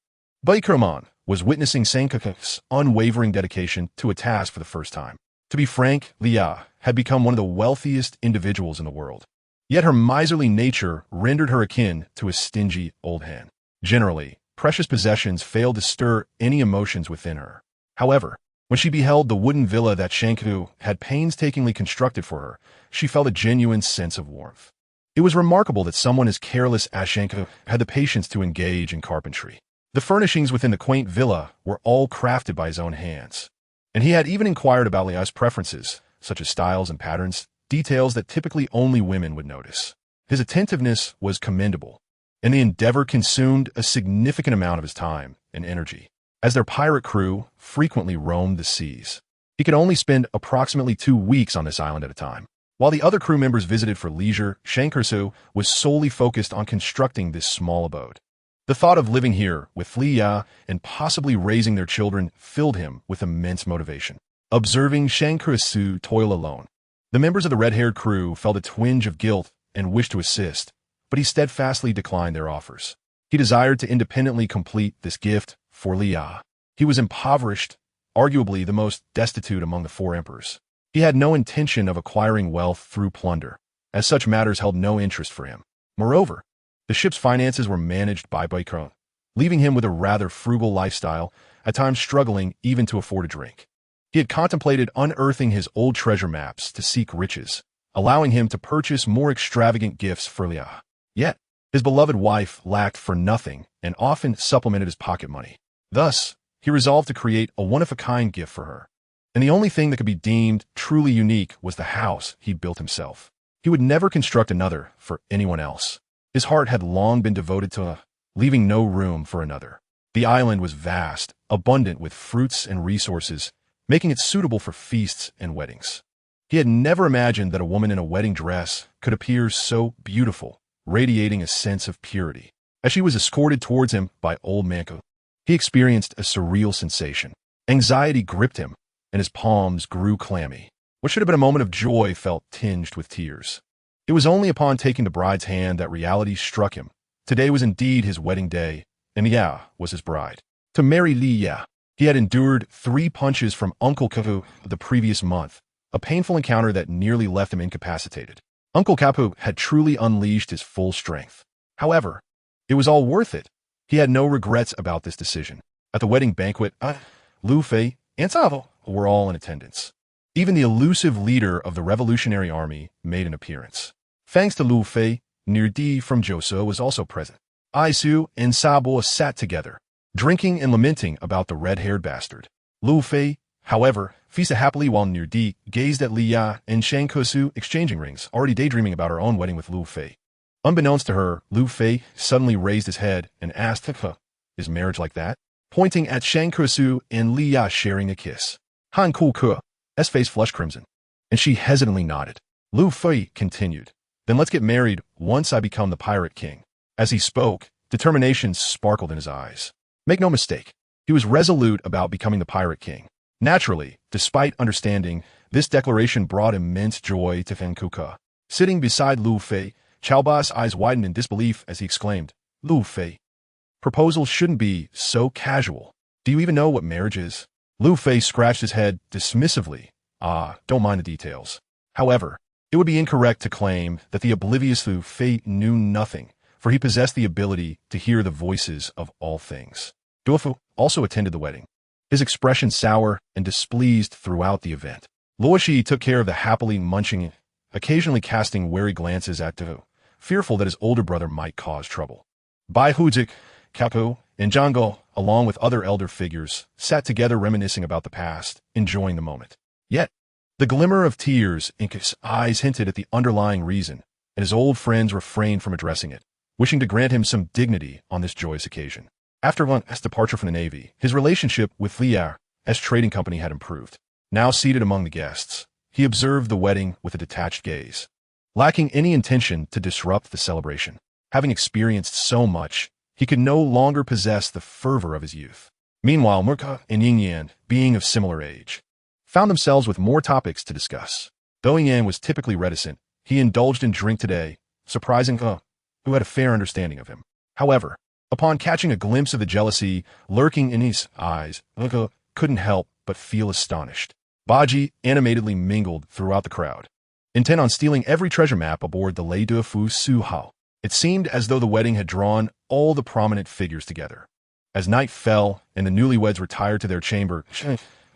Baikroman was witnessing Sankaku's unwavering dedication to a task for the first time. To be frank, Lia had become one of the wealthiest individuals in the world. Yet her miserly nature rendered her akin to a stingy old hen. Generally, precious possessions failed to stir any emotions within her. However, when she beheld the wooden villa that Shanku had painstakingly constructed for her, she felt a genuine sense of warmth. It was remarkable that someone as careless as Shanku had the patience to engage in carpentry. The furnishings within the quaint villa were all crafted by his own hands, and he had even inquired about Lia's preferences, such as styles and patterns, details that typically only women would notice. His attentiveness was commendable, and the endeavor consumed a significant amount of his time and energy, as their pirate crew frequently roamed the seas. He could only spend approximately 2 weeks on this island at a time. While the other crew members visited for leisure, Shankursu was solely focused on constructing this small abode. The thought of living here with Li Ya and possibly raising their children filled him with immense motivation. Observing Shankursu toil alone, the members of the red-haired crew felt a twinge of guilt and wished to assist, but he steadfastly declined their offers. He desired to independently complete this gift for Li Ya. He was impoverished, arguably the most destitute among the 4 emperors. He had no intention of acquiring wealth through plunder, as such matters held no interest for him. Moreover, the ship's finances were managed by Baikron, leaving him with a rather frugal lifestyle, at times struggling even to afford a drink. He had contemplated unearthing his old treasure maps to seek riches, allowing him to purchase more extravagant gifts for Li Ya. Yet, his beloved wife lacked for nothing and often supplemented his pocket money. Thus, he resolved to create a one-of-a-kind gift for her. And the only thing that could be deemed truly unique was the house he built himself. He would never construct another for anyone else. His heart had long been devoted to leaving no room for another. The island was vast, abundant with fruits and resources, making it suitable for feasts and weddings. He had never imagined that a woman in a wedding dress could appear so beautiful, radiating a sense of purity. As she was escorted towards him by old Manko, he experienced a surreal sensation. Anxiety gripped him, and his palms grew clammy. What should have been a moment of joy felt tinged with tears. It was only upon taking the bride's hand that reality struck him. Today was indeed his wedding day, and Ya was his bride. To marry Li Ya, he had endured 3 punches from Uncle Kapu the previous month, a painful encounter that nearly left him incapacitated. Uncle Kapu had truly unleashed his full strength. However, it was all worth it. He had no regrets about this decision. At the wedding banquet, Lu Fei and Savo were all in attendance. Even the elusive leader of the revolutionary army made an appearance. Thanks to Lu Fei, Nirdi from Joseon was also present. Aisu and Sabo sat together, drinking and lamenting about the red-haired bastard. Lu Fei, however, feasted happily while Nirdi gazed at Li Ya and Shankusu exchanging rings, already daydreaming about her own wedding with Lu Fei. Unbeknownst to her, Lu Fei suddenly raised his head and asked, "Is marriage like that?" Pointing at Shankusu and Li Ya sharing a kiss. Han Ku's face flushed crimson, and she hesitantly nodded. Lu Fei continued, "Then let's get married once I become the pirate king." As he spoke, determination sparkled in his eyes. Make no mistake, he was resolute about becoming the pirate king. Naturally, despite understanding, this declaration brought immense joy to Fan Kuka. Sitting beside Lu Fei, Chaoba's eyes widened in disbelief as he exclaimed, "Lu Fei, proposals shouldn't be so casual. Do you even know what marriage is?" Lu Fei scratched his head dismissively. Don't mind the details. However, it would be incorrect to claim that the oblivious Lu Fei knew nothing, for he possessed the ability to hear the voices of all things. Duofu also attended the wedding, his expression sour and displeased throughout the event. Luoshi took care of the happily munching, occasionally casting wary glances at Duofu, fearful that his older brother might cause trouble. Bai Hujik, Kapu, and Jango, along with other elder figures, sat together reminiscing about the past, enjoying the moment. Yet, the glimmer of tears in his eyes hinted at the underlying reason, and his old friends refrained from addressing it, wishing to grant him some dignity on this joyous occasion. After Van's departure from the Navy, his relationship with Li's trading company had improved. Now seated among the guests, he observed the wedding with a detached gaze, lacking any intention to disrupt the celebration. Having experienced so much, he could no longer possess the fervor of his youth. Meanwhile, Murka and Yingyan, being of similar age, found themselves with more topics to discuss. Though Yingyan was typically reticent, he indulged in drink today, surprising who had a fair understanding of him. However, upon catching a glimpse of the jealousy lurking in his eyes, couldn't help but feel astonished. Baji animatedly mingled throughout the crowd, intent on stealing every treasure map aboard the Lei de Fu Su Hao. It seemed as though the wedding had drawn all the prominent figures together. As night fell and the newlyweds retired to their chamber,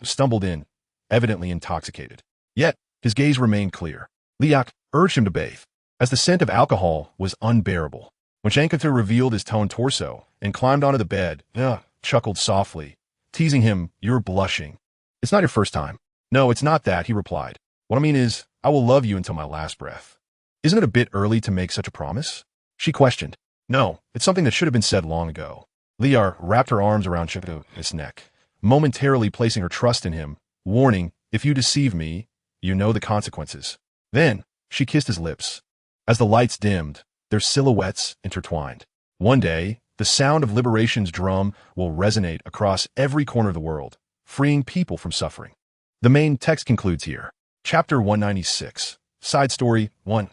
stumbled in, evidently intoxicated. Yet, his gaze remained clear. Liak urged him to bathe, as the scent of alcohol was unbearable. When Shankatha revealed his toned torso and climbed onto the bed, chuckled softly, teasing him, "You're blushing." "It's not your first time." "No, it's not that," he replied. "What I mean is, I will love you until my last breath." "Isn't it a bit early to make such a promise?" she questioned. No, it's something that should have been said long ago. Liar wrapped her arms around Chico's neck, momentarily placing her trust in him, warning, if you deceive me, you know the consequences. Then, she kissed his lips. As the lights dimmed, their silhouettes intertwined. One day, the sound of liberation's drum will resonate across every corner of the world, freeing people from suffering. The main text concludes here. Chapter 196. Side story 1.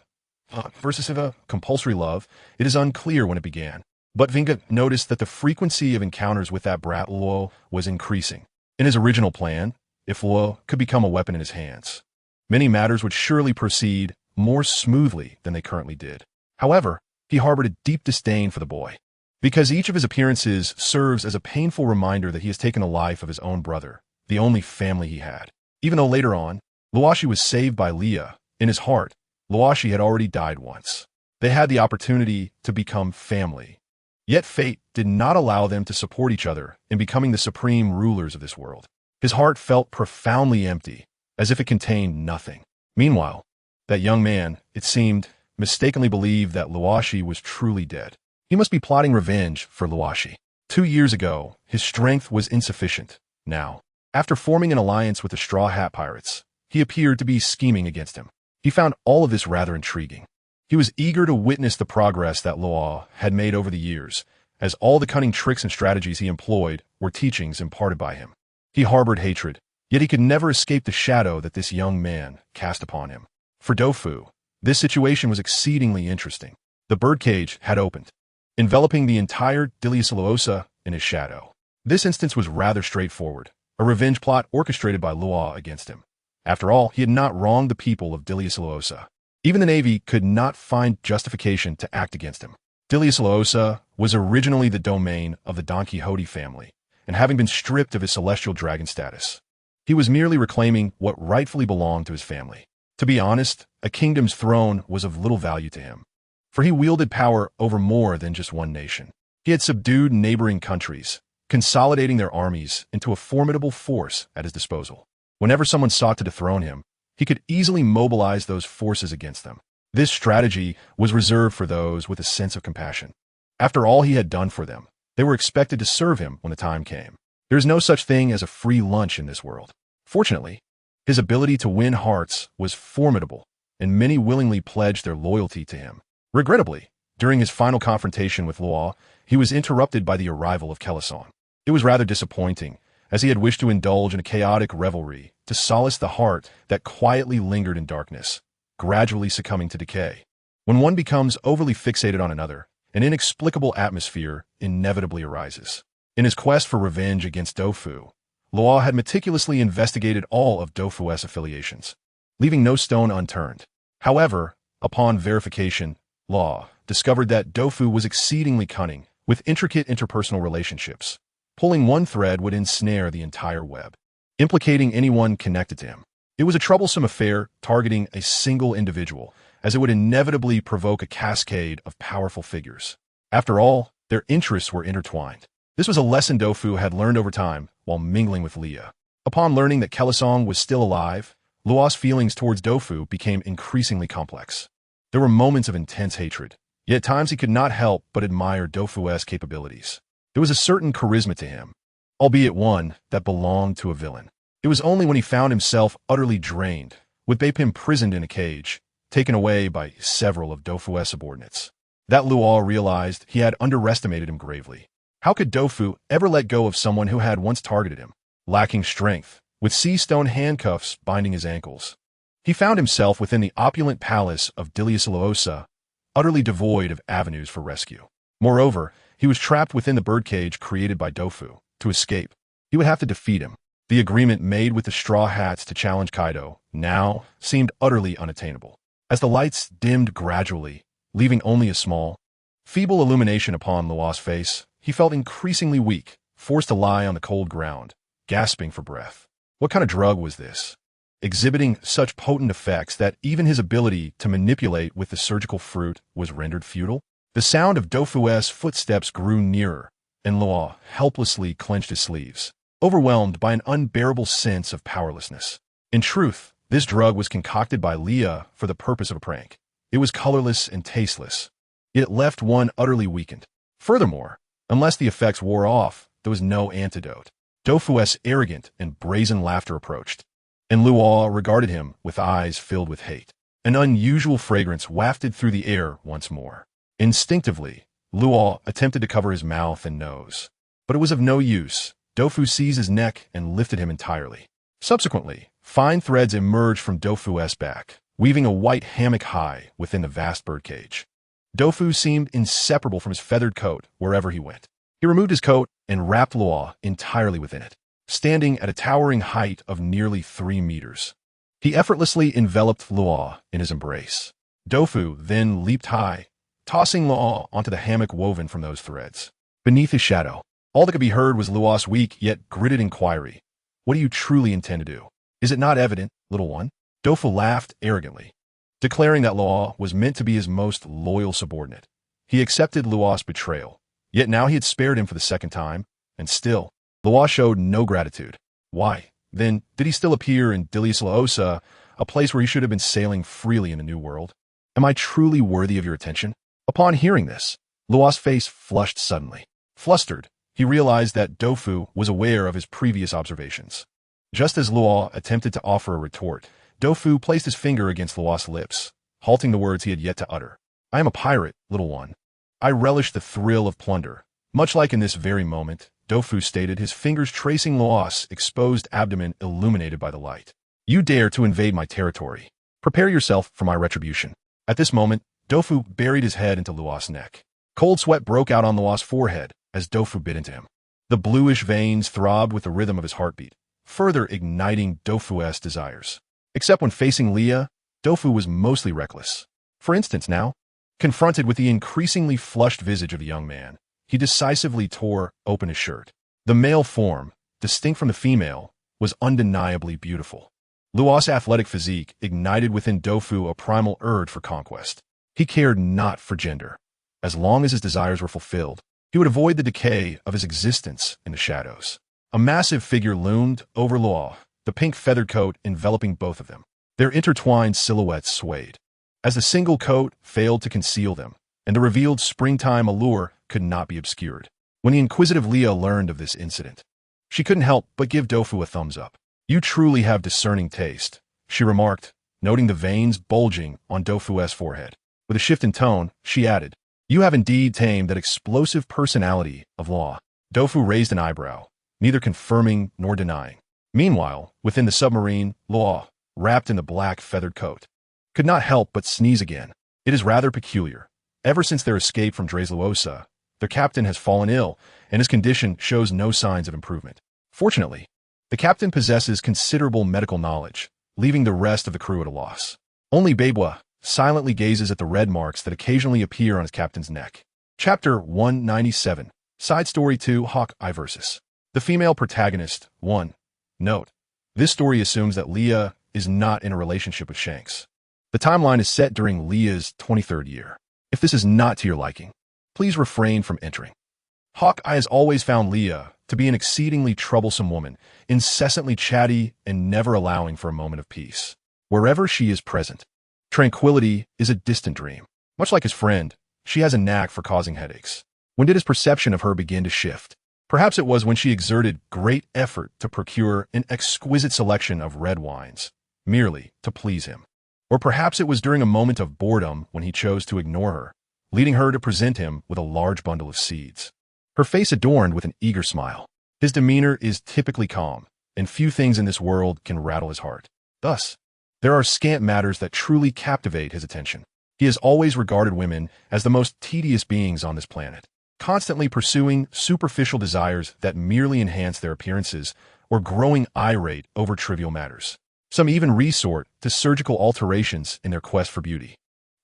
ReaperSister, compulsory love. It is unclear when it began, but Vinga noticed that the frequency of encounters with that brat Luo was increasing. In his original plan, if Luo could become a weapon in his hands, many matters would surely proceed more smoothly than they currently did. However, he harbored a deep disdain for the boy, because each of his appearances serves as a painful reminder that he has taken the life of his own brother, the only family he had. Even though later on, Luoshi was saved by Leah, in his heart, Luoshi had already died once. They had the opportunity to become family. Yet fate did not allow them to support each other in becoming the supreme rulers of this world. His heart felt profoundly empty, as if it contained nothing. Meanwhile, that young man, it seemed, mistakenly believed that Luoshi was truly dead. He must be plotting revenge for Luoshi. 2 years ago, his strength was insufficient. Now, after forming an alliance with the Straw Hat Pirates, he appeared to be scheming against him. He found all of this rather intriguing. He was eager to witness the progress that Luo had made over the years, as all the cunning tricks and strategies he employed were teachings imparted by him. He harbored hatred, yet he could never escape the shadow that this young man cast upon him. For Dofu, this situation was exceedingly interesting. The birdcage had opened, enveloping the entire Diliusaloosa in his shadow. This instance was rather straightforward, a revenge plot orchestrated by Luo against him. After all, he had not wronged the people of Diliusaloosa. Even the Navy could not find justification to act against him. Diliusaloosa was originally the domain of the Don Quixote family, and having been stripped of his celestial dragon status, he was merely reclaiming what rightfully belonged to his family. To be honest, a kingdom's throne was of little value to him, for he wielded power over more than just one nation. He had subdued neighboring countries, consolidating their armies into a formidable force at his disposal. Whenever someone sought to dethrone him, he could easily mobilize those forces against them. This strategy was reserved for those with a sense of compassion. After all he had done for them, they were expected to serve him when the time came. There is no such thing as a free lunch in this world. Fortunately, his ability to win hearts was formidable, and many willingly pledged their loyalty to him. Regrettably, during his final confrontation with Luo, he was interrupted by the arrival of Kizaruin. It was rather disappointing, as he had wished to indulge in a chaotic revelry to solace the heart that quietly lingered in darkness, gradually succumbing to decay. When one becomes overly fixated on another, an inexplicable atmosphere inevitably arises. In his quest for revenge against Dofu, Luo had meticulously investigated all of Dofu's affiliations, leaving no stone unturned. However, upon verification, Luo discovered that Dofu was exceedingly cunning, with intricate interpersonal relationships. Pulling one thread would ensnare the entire web, implicating anyone connected to him. It was a troublesome affair targeting a single individual, as it would inevitably provoke a cascade of powerful figures. After all, their interests were intertwined. This was a lesson Dofu had learned over time while mingling with Leah. Upon learning that Kizaruin was still alive, Luo's feelings towards Dofu became increasingly complex. There were moments of intense hatred, yet at times he could not help but admire Dofu's capabilities. There was a certain charisma to him, albeit one that belonged to a villain. It was only when he found himself utterly drained, with Bape imprisoned in a cage, taken away by several of Dofu's subordinates, that Luo realized he had underestimated him gravely. How could Dofu ever let go of someone who had once targeted him? Lacking strength, with sea stone handcuffs binding his ankles, he found himself within the opulent palace of Diliusaloosa, utterly devoid of avenues for rescue. Moreover, he was trapped within the birdcage created by Dofu. To escape, he would have to defeat him. The agreement made with the Straw Hats to challenge Kaido now seemed utterly unattainable. As the lights dimmed gradually, leaving only a small, feeble illumination upon Luo's face, he felt increasingly weak, forced to lie on the cold ground, gasping for breath. What kind of drug was this? Exhibiting such potent effects that even his ability to manipulate with the surgical fruit was rendered futile? The sound of Dofu's footsteps grew nearer, and Luo helplessly clenched his sleeves, overwhelmed by an unbearable sense of powerlessness. In truth, this drug was concocted by Leah for the purpose of a prank. It was colorless and tasteless, yet it left one utterly weakened. Furthermore, unless the effects wore off, there was no antidote. Dofu's arrogant and brazen laughter approached, and Luo regarded him with eyes filled with hate. An unusual fragrance wafted through the air once more. Instinctively, Luo attempted to cover his mouth and nose, but it was of no use. Dofu seized his neck and lifted him entirely. Subsequently, fine threads emerged from Dofu's back, weaving a white hammock high within the vast birdcage. Dofu seemed inseparable from his feathered coat wherever he went. He removed his coat and wrapped Luo entirely within it, standing at a towering height of nearly 3 meters. He effortlessly enveloped Luo in his embrace. Dofu then leaped high, tossing Luo onto the hammock woven from those threads. Beneath his shadow, all that could be heard was Luo's weak yet gritted inquiry. What do you truly intend to do? Is it not evident, little one? Dofu laughed arrogantly, declaring that Luo was meant to be his most loyal subordinate. He accepted Luo's betrayal, yet now he had spared him for the second time, and still, Luo showed no gratitude. Why, then, did he still appear in Dilius Laosa, a place where he should have been sailing freely in a new world? Am I truly worthy of your attention? Upon hearing this, Luo's face flushed suddenly. Flustered, he realized that Dofu was aware of his previous observations. Just as Luo attempted to offer a retort, Dofu placed his finger against Luo's lips, halting the words he had yet to utter. I am a pirate, little one. I relish the thrill of plunder. Much like in this very moment, Dofu stated, his fingers tracing Luo's exposed abdomen illuminated by the light. You dare to invade my territory. Prepare yourself for my retribution. At this moment, Dofu buried his head into Luo's neck. Cold sweat broke out on Luo's forehead as Dofu bit into him. The bluish veins throbbed with the rhythm of his heartbeat, further igniting Dofu's desires. Except when facing Leah, Dofu was mostly reckless. For instance now, confronted with the increasingly flushed visage of the young man, he decisively tore open his shirt. The male form, distinct from the female, was undeniably beautiful. Luo's athletic physique ignited within Dofu a primal urge for conquest. He cared not for gender. As long as his desires were fulfilled, he would avoid the decay of his existence in the shadows. A massive figure loomed over Luo, the pink feathered coat enveloping both of them. Their intertwined silhouettes swayed, as the single coat failed to conceal them, and the revealed springtime allure could not be obscured. When the inquisitive Leah learned of this incident, she couldn't help but give Dofu a thumbs up. You truly have discerning taste, she remarked, noting the veins bulging on Dofu's forehead. With a shift in tone, she added, you have indeed tamed that explosive personality of Luo. Dofu raised an eyebrow, neither confirming nor denying. Meanwhile, within the submarine, Luo, wrapped in the black feathered coat, could not help but sneeze again. It is rather peculiar. Ever since their escape from Drezluosa, their captain has fallen ill, and his condition shows no signs of improvement. Fortunately, the captain possesses considerable medical knowledge, leaving the rest of the crew at a loss. Only Babwa silently gazes at the red marks that occasionally appear on his captain's neck. Chapter 197, Side Story 2, Hawkeye vs. The female protagonist. 1. Note: this story assumes that Leah is not in a relationship with Shanks. The timeline is set during Leah's 23rd year. If this is not to your liking, please refrain from entering. Hawkeye has always found Leah to be an exceedingly troublesome woman, incessantly chatty and never allowing for a moment of peace. Wherever she is present, tranquility is a distant dream. Much like his friend, she has a knack for causing headaches. When did his perception of her begin to shift? Perhaps it was when she exerted great effort to procure an exquisite selection of red wines, merely to please him. Or perhaps it was during a moment of boredom when he chose to ignore her, leading her to present him with a large bundle of seeds. Her face adorned with an eager smile. His demeanor is typically calm, and few things in this world can rattle his heart. Thus, there are scant matters that truly captivate his attention. He has always regarded women as the most tedious beings on this planet, constantly pursuing superficial desires that merely enhance their appearances or growing irate over trivial matters. Some even resort to surgical alterations in their quest for beauty.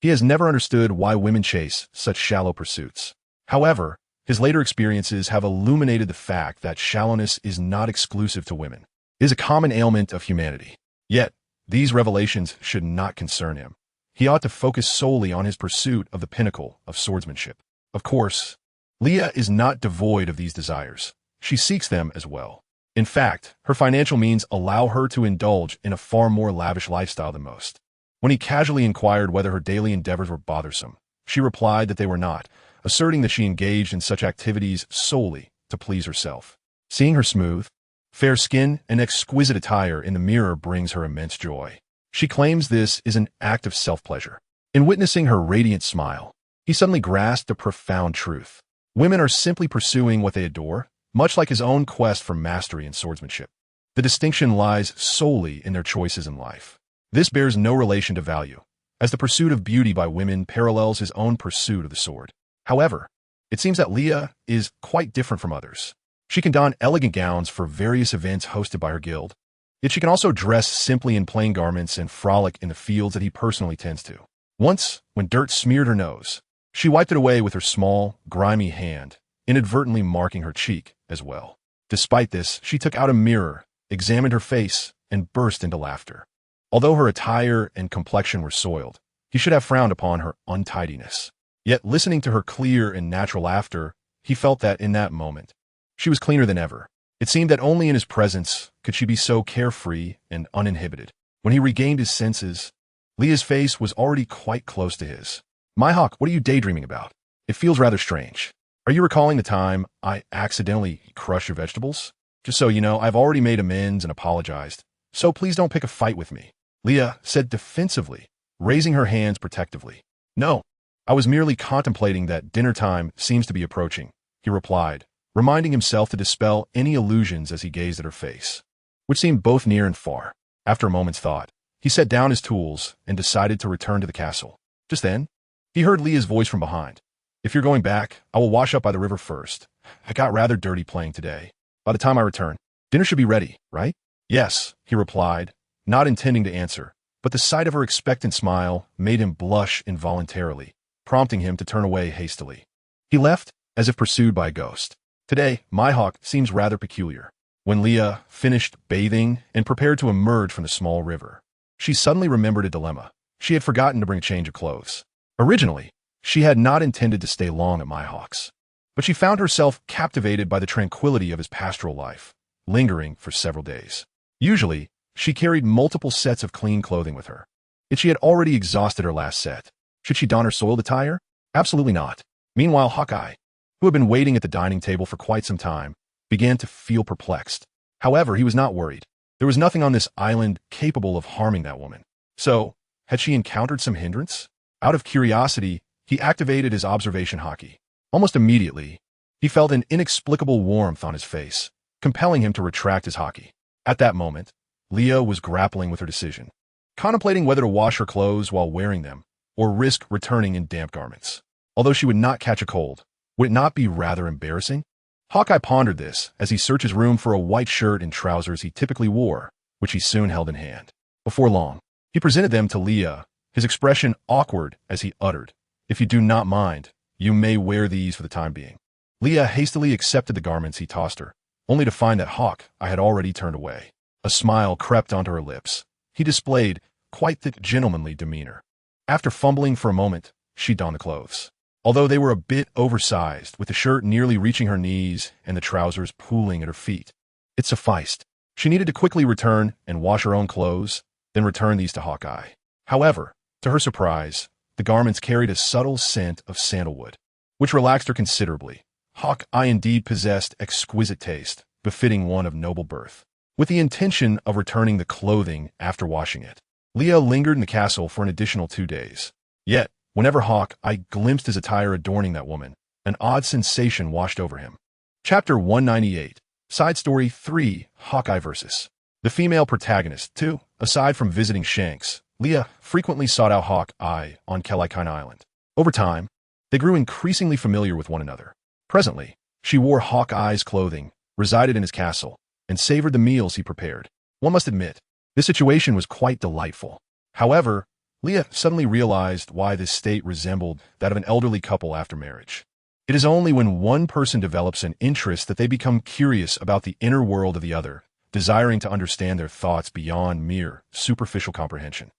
He has never understood why women chase such shallow pursuits. However, his later experiences have illuminated the fact that shallowness is not exclusive to women. It is a common ailment of humanity. Yet, these revelations should not concern him. He ought to focus solely on his pursuit of the pinnacle of swordsmanship. Of course, Leah is not devoid of these desires. She seeks them as well. In fact, her financial means allow her to indulge in a far more lavish lifestyle than most. When he casually inquired whether her daily endeavors were bothersome, She replied that they were not, asserting that she engaged in such activities solely to please herself. Seeing her smooth, fair skin and exquisite attire in the mirror brings her immense joy. She claims this is an act of self-pleasure. In witnessing her radiant smile, he suddenly grasped a profound truth. Women are simply pursuing what they adore, much like his own quest for mastery in swordsmanship. The distinction lies solely in their choices in life. This bears no relation to value, as the pursuit of beauty by women parallels his own pursuit of the sword. However, it seems that Leah is quite different from others. She can don elegant gowns for various events hosted by her guild, yet she can also dress simply in plain garments and frolic in the fields that he personally tends to. Once, when dirt smeared her nose, she wiped it away with her small, grimy hand, inadvertently marking her cheek as well. Despite this, she took out a mirror, examined her face, and burst into laughter. Although her attire and complexion were soiled, he should have frowned upon her untidiness. Yet, listening to her clear and natural laughter, he felt that in that moment, she was cleaner than ever. It seemed that only in his presence could she be so carefree and uninhibited. When he regained his senses, Leah's face was already quite close to his. "My hawk, what are you daydreaming about? It feels rather strange. Are you recalling the time I accidentally crushed your vegetables? Just so you know, I've already made amends and apologized, so please don't pick a fight with me," Leah said defensively, raising her hands protectively. "No, I was merely contemplating that dinner time seems to be approaching," he replied, reminding himself to dispel any illusions as he gazed at her face, which seemed both near and far. After a moment's thought, he set down his tools and decided to return to the castle. Just then, he heard Leah's voice from behind. "If you're going back, I will wash up by the river first. I got rather dirty playing today. By the time I return, dinner should be ready, right?" "Yes," he replied, not intending to answer, but the sight of her expectant smile made him blush involuntarily, prompting him to turn away hastily. He left, as if pursued by a ghost. Today, my hawk seems rather peculiar. When Leah finished bathing and prepared to emerge from the small river, she suddenly remembered a dilemma. She had forgotten to bring a change of clothes. Originally, she had not intended to stay long at my hawk's, but she found herself captivated by the tranquility of his pastoral life, lingering for several days. Usually, she carried multiple sets of clean clothing with her. Yet she had already exhausted her last set. Should she don her soiled attire? Absolutely not. Meanwhile, Hawkeye, who had been waiting at the dining table for quite some time, began to feel perplexed. However, he was not worried. There was nothing on this island capable of harming that woman. So, had she encountered some hindrance? Out of curiosity, he activated his observation hockey. Almost immediately, he felt an inexplicable warmth on his face, compelling him to retract his hockey. At that moment, Leah was grappling with her decision, contemplating whether to wash her clothes while wearing them, or risk returning in damp garments. Although she would not catch a cold, would it not be rather embarrassing? Hawkeye pondered this as he searched his room for a white shirt and trousers he typically wore, which he soon held in hand. Before long, he presented them to Leah, his expression awkward as he uttered, "If you do not mind, you may wear these for the time being." Leah hastily accepted the garments he tossed her, only to find that Hawkeye had already turned away. A smile crept onto her lips. He displayed quite the gentlemanly demeanor. After fumbling for a moment, she donned the clothes. Although they were a bit oversized, with the shirt nearly reaching her knees and the trousers pooling at her feet, it sufficed. She needed to quickly return and wash her own clothes, then return these to Hawkeye. However, to her surprise, the garments carried a subtle scent of sandalwood, which relaxed her considerably. Hawkeye indeed possessed exquisite taste, befitting one of noble birth. With the intention of returning the clothing after washing it, Leah lingered in the castle for an additional 2 days. Yet, whenever Hawkeye glimpsed his attire adorning that woman, an odd sensation washed over him. Chapter 198, Side Story 3, Hawkeye vs. The female protagonist, too. Aside from visiting Shanks, Leah frequently sought out Hawkeye on Kelikine Island. Over time, they grew increasingly familiar with one another. Presently, she wore Hawkeye's clothing, resided in his castle, and savored the meals he prepared. One must admit, this situation was quite delightful. However, Leah suddenly realized why this state resembled that of an elderly couple after marriage. It is only when one person develops an interest that they become curious about the inner world of the other, desiring to understand their thoughts beyond mere superficial comprehension.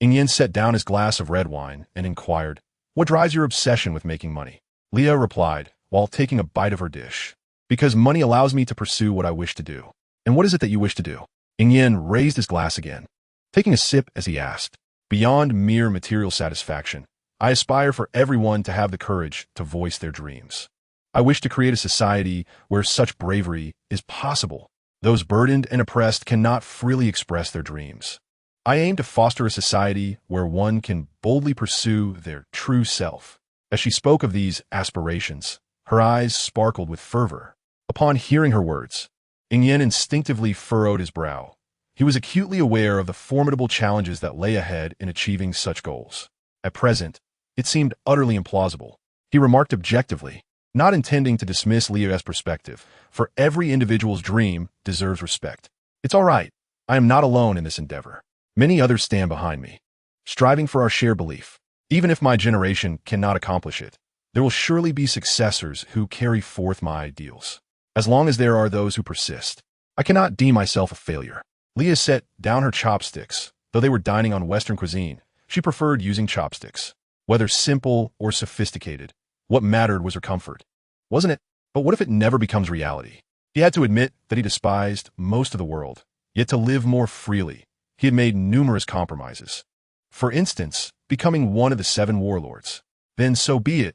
Ingyen set down his glass of red wine and inquired, "What drives your obsession with making money?" Leah replied, while taking a bite of her dish, "Because money allows me to pursue what I wish to do." "And what is it that you wish to do?" Ingyen raised his glass again, taking a sip as he asked. Beyond mere material satisfaction, I aspire for everyone to have the courage to voice their dreams. I wish to create a society where such bravery is possible. Those burdened and oppressed cannot freely express their dreams. I aim to foster a society where one can boldly pursue their true self. As she spoke of these aspirations, her eyes sparkled with fervor. Upon hearing her words, Yin instinctively furrowed his brow. He was acutely aware of the formidable challenges that lay ahead in achieving such goals. At present, it seemed utterly implausible. He remarked objectively, not intending to dismiss Leah's perspective, for every individual's dream deserves respect. It's all right. I am not alone in this endeavor. Many others stand behind me, striving for our shared belief. Even if my generation cannot accomplish it, there will surely be successors who carry forth my ideals. As long as there are those who persist, I cannot deem myself a failure. Leah set down her chopsticks. Though they were dining on Western cuisine, she preferred using chopsticks. Whether simple or sophisticated, what mattered was her comfort, wasn't it? But what if it never becomes reality? He had to admit that he despised most of the world, yet to live more freely, he had made numerous compromises. For instance, becoming one of the 7 warlords. Then so be it.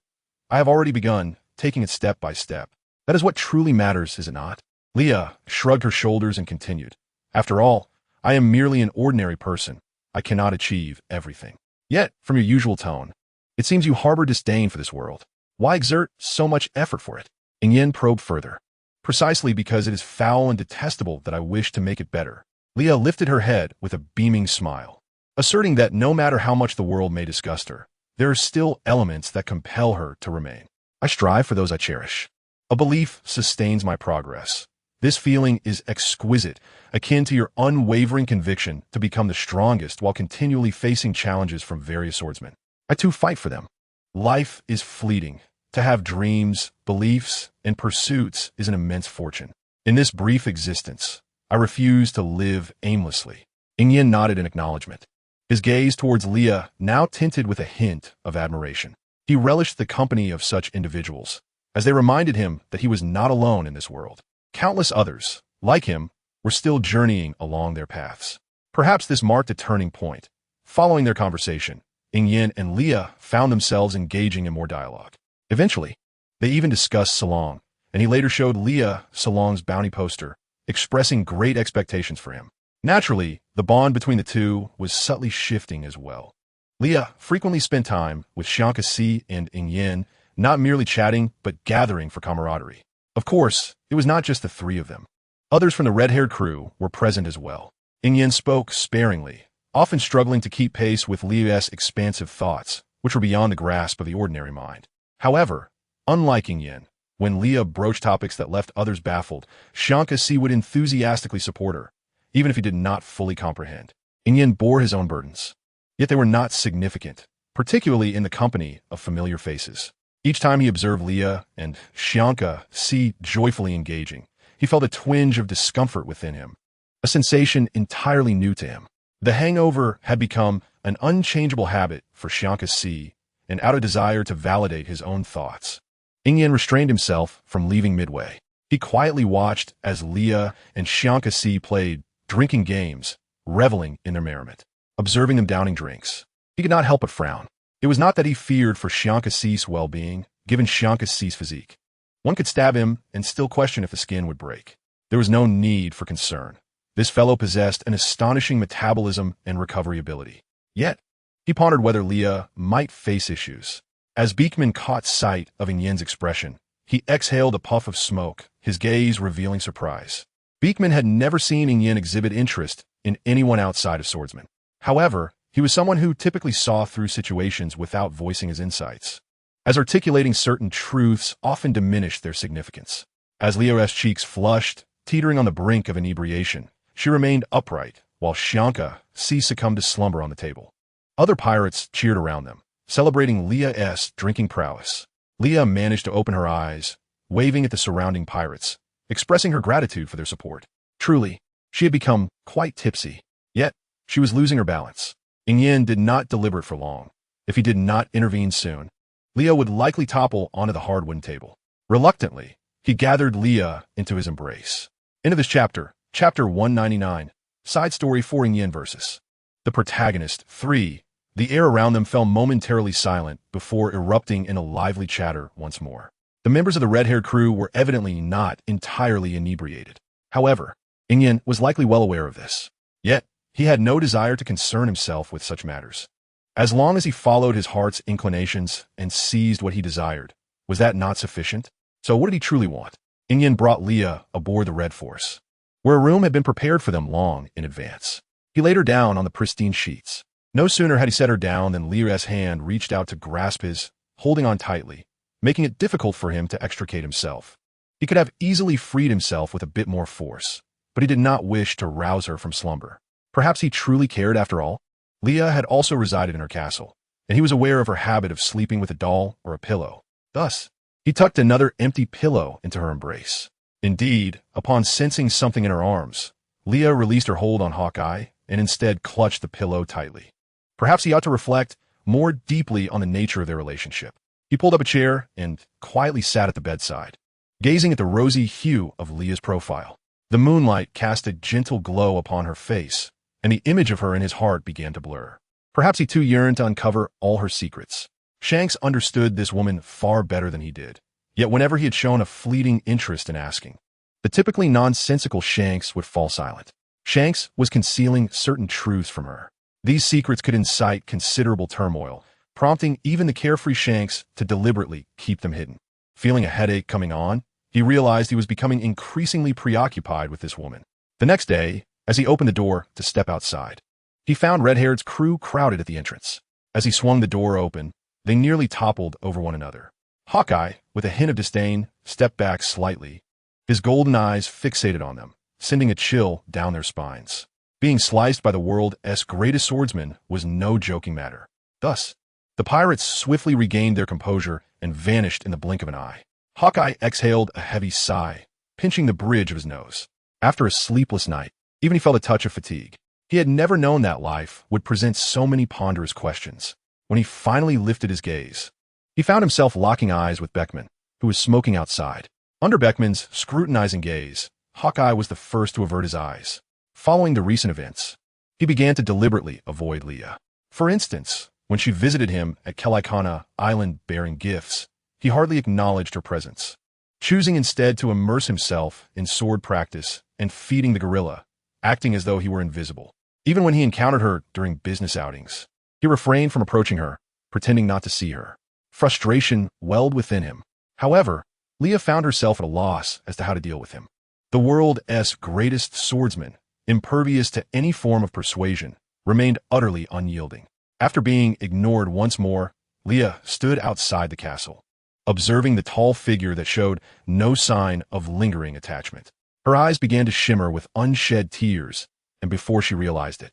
I have already begun, taking it step by step. That is what truly matters, is it not? Leah shrugged her shoulders and continued. After all, I am merely an ordinary person. I cannot achieve everything. Yet, from your usual tone, it seems you harbor disdain for this world. Why exert so much effort for it? Yin probed further. Precisely because it is foul and detestable that I wish to make it better. Leah lifted her head with a beaming smile, asserting that no matter how much the world may disgust her, there are still elements that compel her to remain. I strive for those I cherish. A belief sustains my progress. This feeling is exquisite, akin to your unwavering conviction to become the strongest while continually facing challenges from various swordsmen. I too fight for them. Life is fleeting. To have dreams, beliefs, and pursuits is an immense fortune. In this brief existence, I refuse to live aimlessly. Yin nodded in acknowledgement. His gaze towards Leah now tinted with a hint of admiration. He relished the company of such individuals, as they reminded him that he was not alone in this world. Countless others, like him, were still journeying along their paths. Perhaps this marked a turning point. Following their conversation, Yin and Leah found themselves engaging in more dialogue. Eventually, they even discussed Salong, and he later showed Leah Salong's bounty poster, expressing great expectations for him. Naturally, the bond between the two was subtly shifting as well. Leah frequently spent time with Xianka Si and Yin, not merely chatting, but gathering for camaraderie. Of course, it was not just the 3 of them. Others from the red-haired crew were present as well. Yin spoke sparingly, often struggling to keep pace with Leah's expansive thoughts, which were beyond the grasp of the ordinary mind. However, unlike Yin, when Leah broached topics that left others baffled, Xianka Si would enthusiastically support her, even if he did not fully comprehend. Yin bore his own burdens, yet they were not significant, particularly in the company of familiar faces. Each time he observed Leah and Xianka Si joyfully engaging, he felt a twinge of discomfort within him, a sensation entirely new to him. The hangover had become an unchangeable habit for Xianka Si, and out of desire to validate his own thoughts, Yin restrained himself from leaving midway. He quietly watched as Leah and Xianka Si played, drinking games, reveling in their merriment, observing them downing drinks. He could not help but frown. It was not that he feared for Xianka Si's well-being, given Xianka Si's physique. One could stab him and still question if the skin would break. There was no need for concern. This fellow possessed an astonishing metabolism and recovery ability. Yet, he pondered whether Leah might face issues. As Beekman caught sight of Yin's expression, he exhaled a puff of smoke, his gaze revealing surprise. Beekman had never seen Yin exhibit interest in anyone outside of swordsmen. However, he was someone who typically saw through situations without voicing his insights, as articulating certain truths often diminished their significance. As Leah's cheeks flushed, teetering on the brink of inebriation, she remained upright, while Xianka Si succumbed to slumber on the table. Other pirates cheered around them, celebrating Leah's drinking prowess. Leah managed to open her eyes, waving at the surrounding pirates, expressing her gratitude for their support. Truly, she had become quite tipsy, yet she was losing her balance. Yin did not deliberate for long. If he did not intervene soon, Leah would likely topple onto the hardwood table. Reluctantly, he gathered Leah into his embrace. End of this chapter, chapter 199, side story for Yin versus the protagonist 3. The air around them fell momentarily silent before erupting in a lively chatter once more. The members of the red-haired crew were evidently not entirely inebriated. However, Ingyan was likely well aware of this. Yet, he had no desire to concern himself with such matters. As long as he followed his heart's inclinations and seized what he desired, was that not sufficient? So what did he truly want? Ingyan brought Leah aboard the Red Force, where a room had been prepared for them long in advance. He laid her down on the pristine sheets. No sooner had he set her down than Leah's hand reached out to grasp his, holding on tightly, making it difficult for him to extricate himself. He could have easily freed himself with a bit more force, but he did not wish to rouse her from slumber. Perhaps he truly cared after all? Leah had also resided in her castle, and he was aware of her habit of sleeping with a doll or a pillow. Thus, he tucked another empty pillow into her embrace. Indeed, upon sensing something in her arms, Leah released her hold on Hawkeye and instead clutched the pillow tightly. Perhaps he ought to reflect more deeply on the nature of their relationship. He pulled up a chair and quietly sat at the bedside, gazing at the rosy hue of Leah's profile. The moonlight cast a gentle glow upon her face, and the image of her in his heart began to blur. Perhaps he too yearned to uncover all her secrets. Shanks understood this woman far better than he did, yet whenever he had shown a fleeting interest in asking, the typically nonsensical Shanks would fall silent. Shanks was concealing certain truths from her. These secrets could incite considerable turmoil, prompting even the carefree Shanks to deliberately keep them hidden. Feeling a headache coming on, he realized he was becoming increasingly preoccupied with this woman. The next day, as he opened the door to step outside, he found Red-Haired's crew crowded at the entrance. As he swung the door open, they nearly toppled over one another. Hawkeye, with a hint of disdain, stepped back slightly, his golden eyes fixated on them, sending a chill down their spines. Being sliced by the world's greatest swordsman was no joking matter. Thus, the pirates swiftly regained their composure and vanished in the blink of an eye. Hawkeye exhaled a heavy sigh, pinching the bridge of his nose. After a sleepless night, even he felt a touch of fatigue. He had never known that life would present so many ponderous questions. When he finally lifted his gaze, he found himself locking eyes with Beckman, who was smoking outside. Under Beckman's scrutinizing gaze, Hawkeye was the first to avert his eyes. Following the recent events, he began to deliberately avoid Leah. For instance, when she visited him at Kelikana Island bearing gifts, he hardly acknowledged her presence, choosing instead to immerse himself in sword practice and feeding the gorilla, acting as though he were invisible. Even when he encountered her during business outings, he refrained from approaching her, pretending not to see her. Frustration welled within him. However, Leah found herself at a loss as to how to deal with him. The world's greatest swordsman, impervious to any form of persuasion, remained utterly unyielding. After being ignored once more, Leah stood outside the castle, observing the tall figure that showed no sign of lingering attachment. Her eyes began to shimmer with unshed tears, and before she realized it,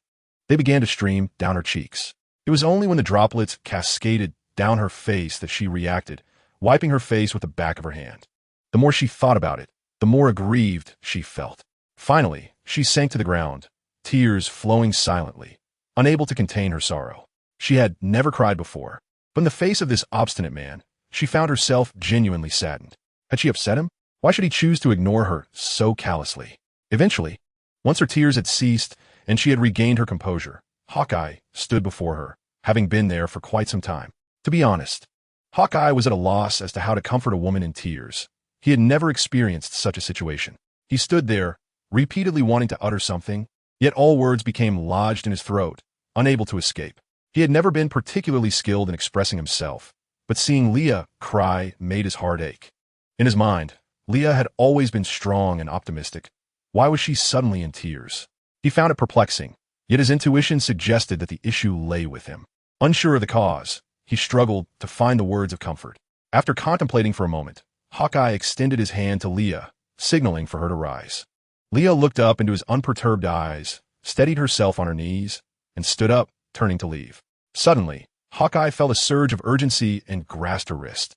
they began to stream down her cheeks. It was only when the droplets cascaded down her face that she reacted, wiping her face with the back of her hand. The more she thought about it, the more aggrieved she felt. Finally, she sank to the ground, tears flowing silently, unable to contain her sorrow. She had never cried before, but in the face of this obstinate man, she found herself genuinely saddened. Had she upset him? Why should he choose to ignore her so callously? Eventually, once her tears had ceased and she had regained her composure, Hawkeye stood before her, having been there for quite some time. To be honest, Hawkeye was at a loss as to how to comfort a woman in tears. He had never experienced such a situation. He stood there, repeatedly wanting to utter something, yet all words became lodged in his throat, unable to escape. He had never been particularly skilled in expressing himself, but seeing Leah cry made his heart ache. In his mind, Leah had always been strong and optimistic. Why was she suddenly in tears? He found it perplexing, yet his intuition suggested that the issue lay with him. Unsure of the cause, he struggled to find the words of comfort. After contemplating for a moment, Hawkeye extended his hand to Leah, signaling for her to rise. Leah looked up into his unperturbed eyes, steadied herself on her knees, and stood up, turning to leave. Suddenly, Hawkeye felt a surge of urgency and grasped her wrist.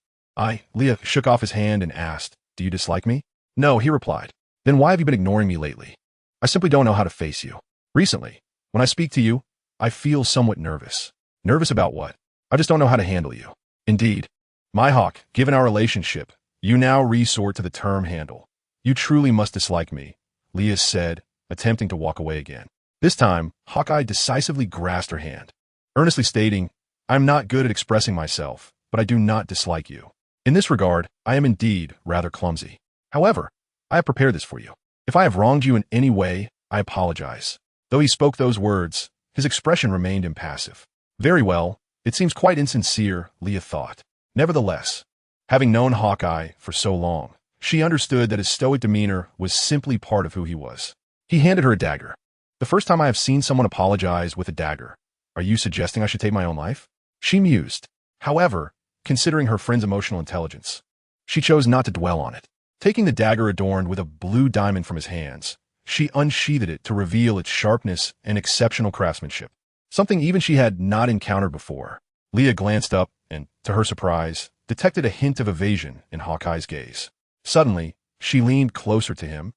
Leah shook off his hand and asked, "Do you dislike me?" "No," he replied. "Then why have you been ignoring me lately?" "I simply don't know how to face you. Recently, when I speak to you, I feel somewhat nervous." "Nervous about what?" "I just don't know how to handle you." "Indeed. My Hawk, given our relationship, you now resort to the term handle. You truly must dislike me," Leah said, attempting to walk away again. This time, Hawkeye decisively grasped her hand. earnestly stating, "I am not good at expressing myself, but I do not dislike you. In this regard, I am indeed rather clumsy. However, I have prepared this for you. If I have wronged you in any way, I apologize." Though he spoke those words, his expression remained impassive. Very well, it seems quite insincere, Leah thought. Nevertheless, having known Hawkeye for so long, she understood that his stoic demeanor was simply part of who he was. He handed her a dagger. "The first time I have seen someone apologize with a dagger. Are you suggesting I should take my own life?" She mused. However, considering her friend's emotional intelligence, she chose not to dwell on it. Taking the dagger adorned with a blue diamond from his hands, she unsheathed it to reveal its sharpness and exceptional craftsmanship, something even she had not encountered before. Leah glanced up and, to her surprise, detected a hint of evasion in Hawkeye's gaze. Suddenly, she leaned closer to him,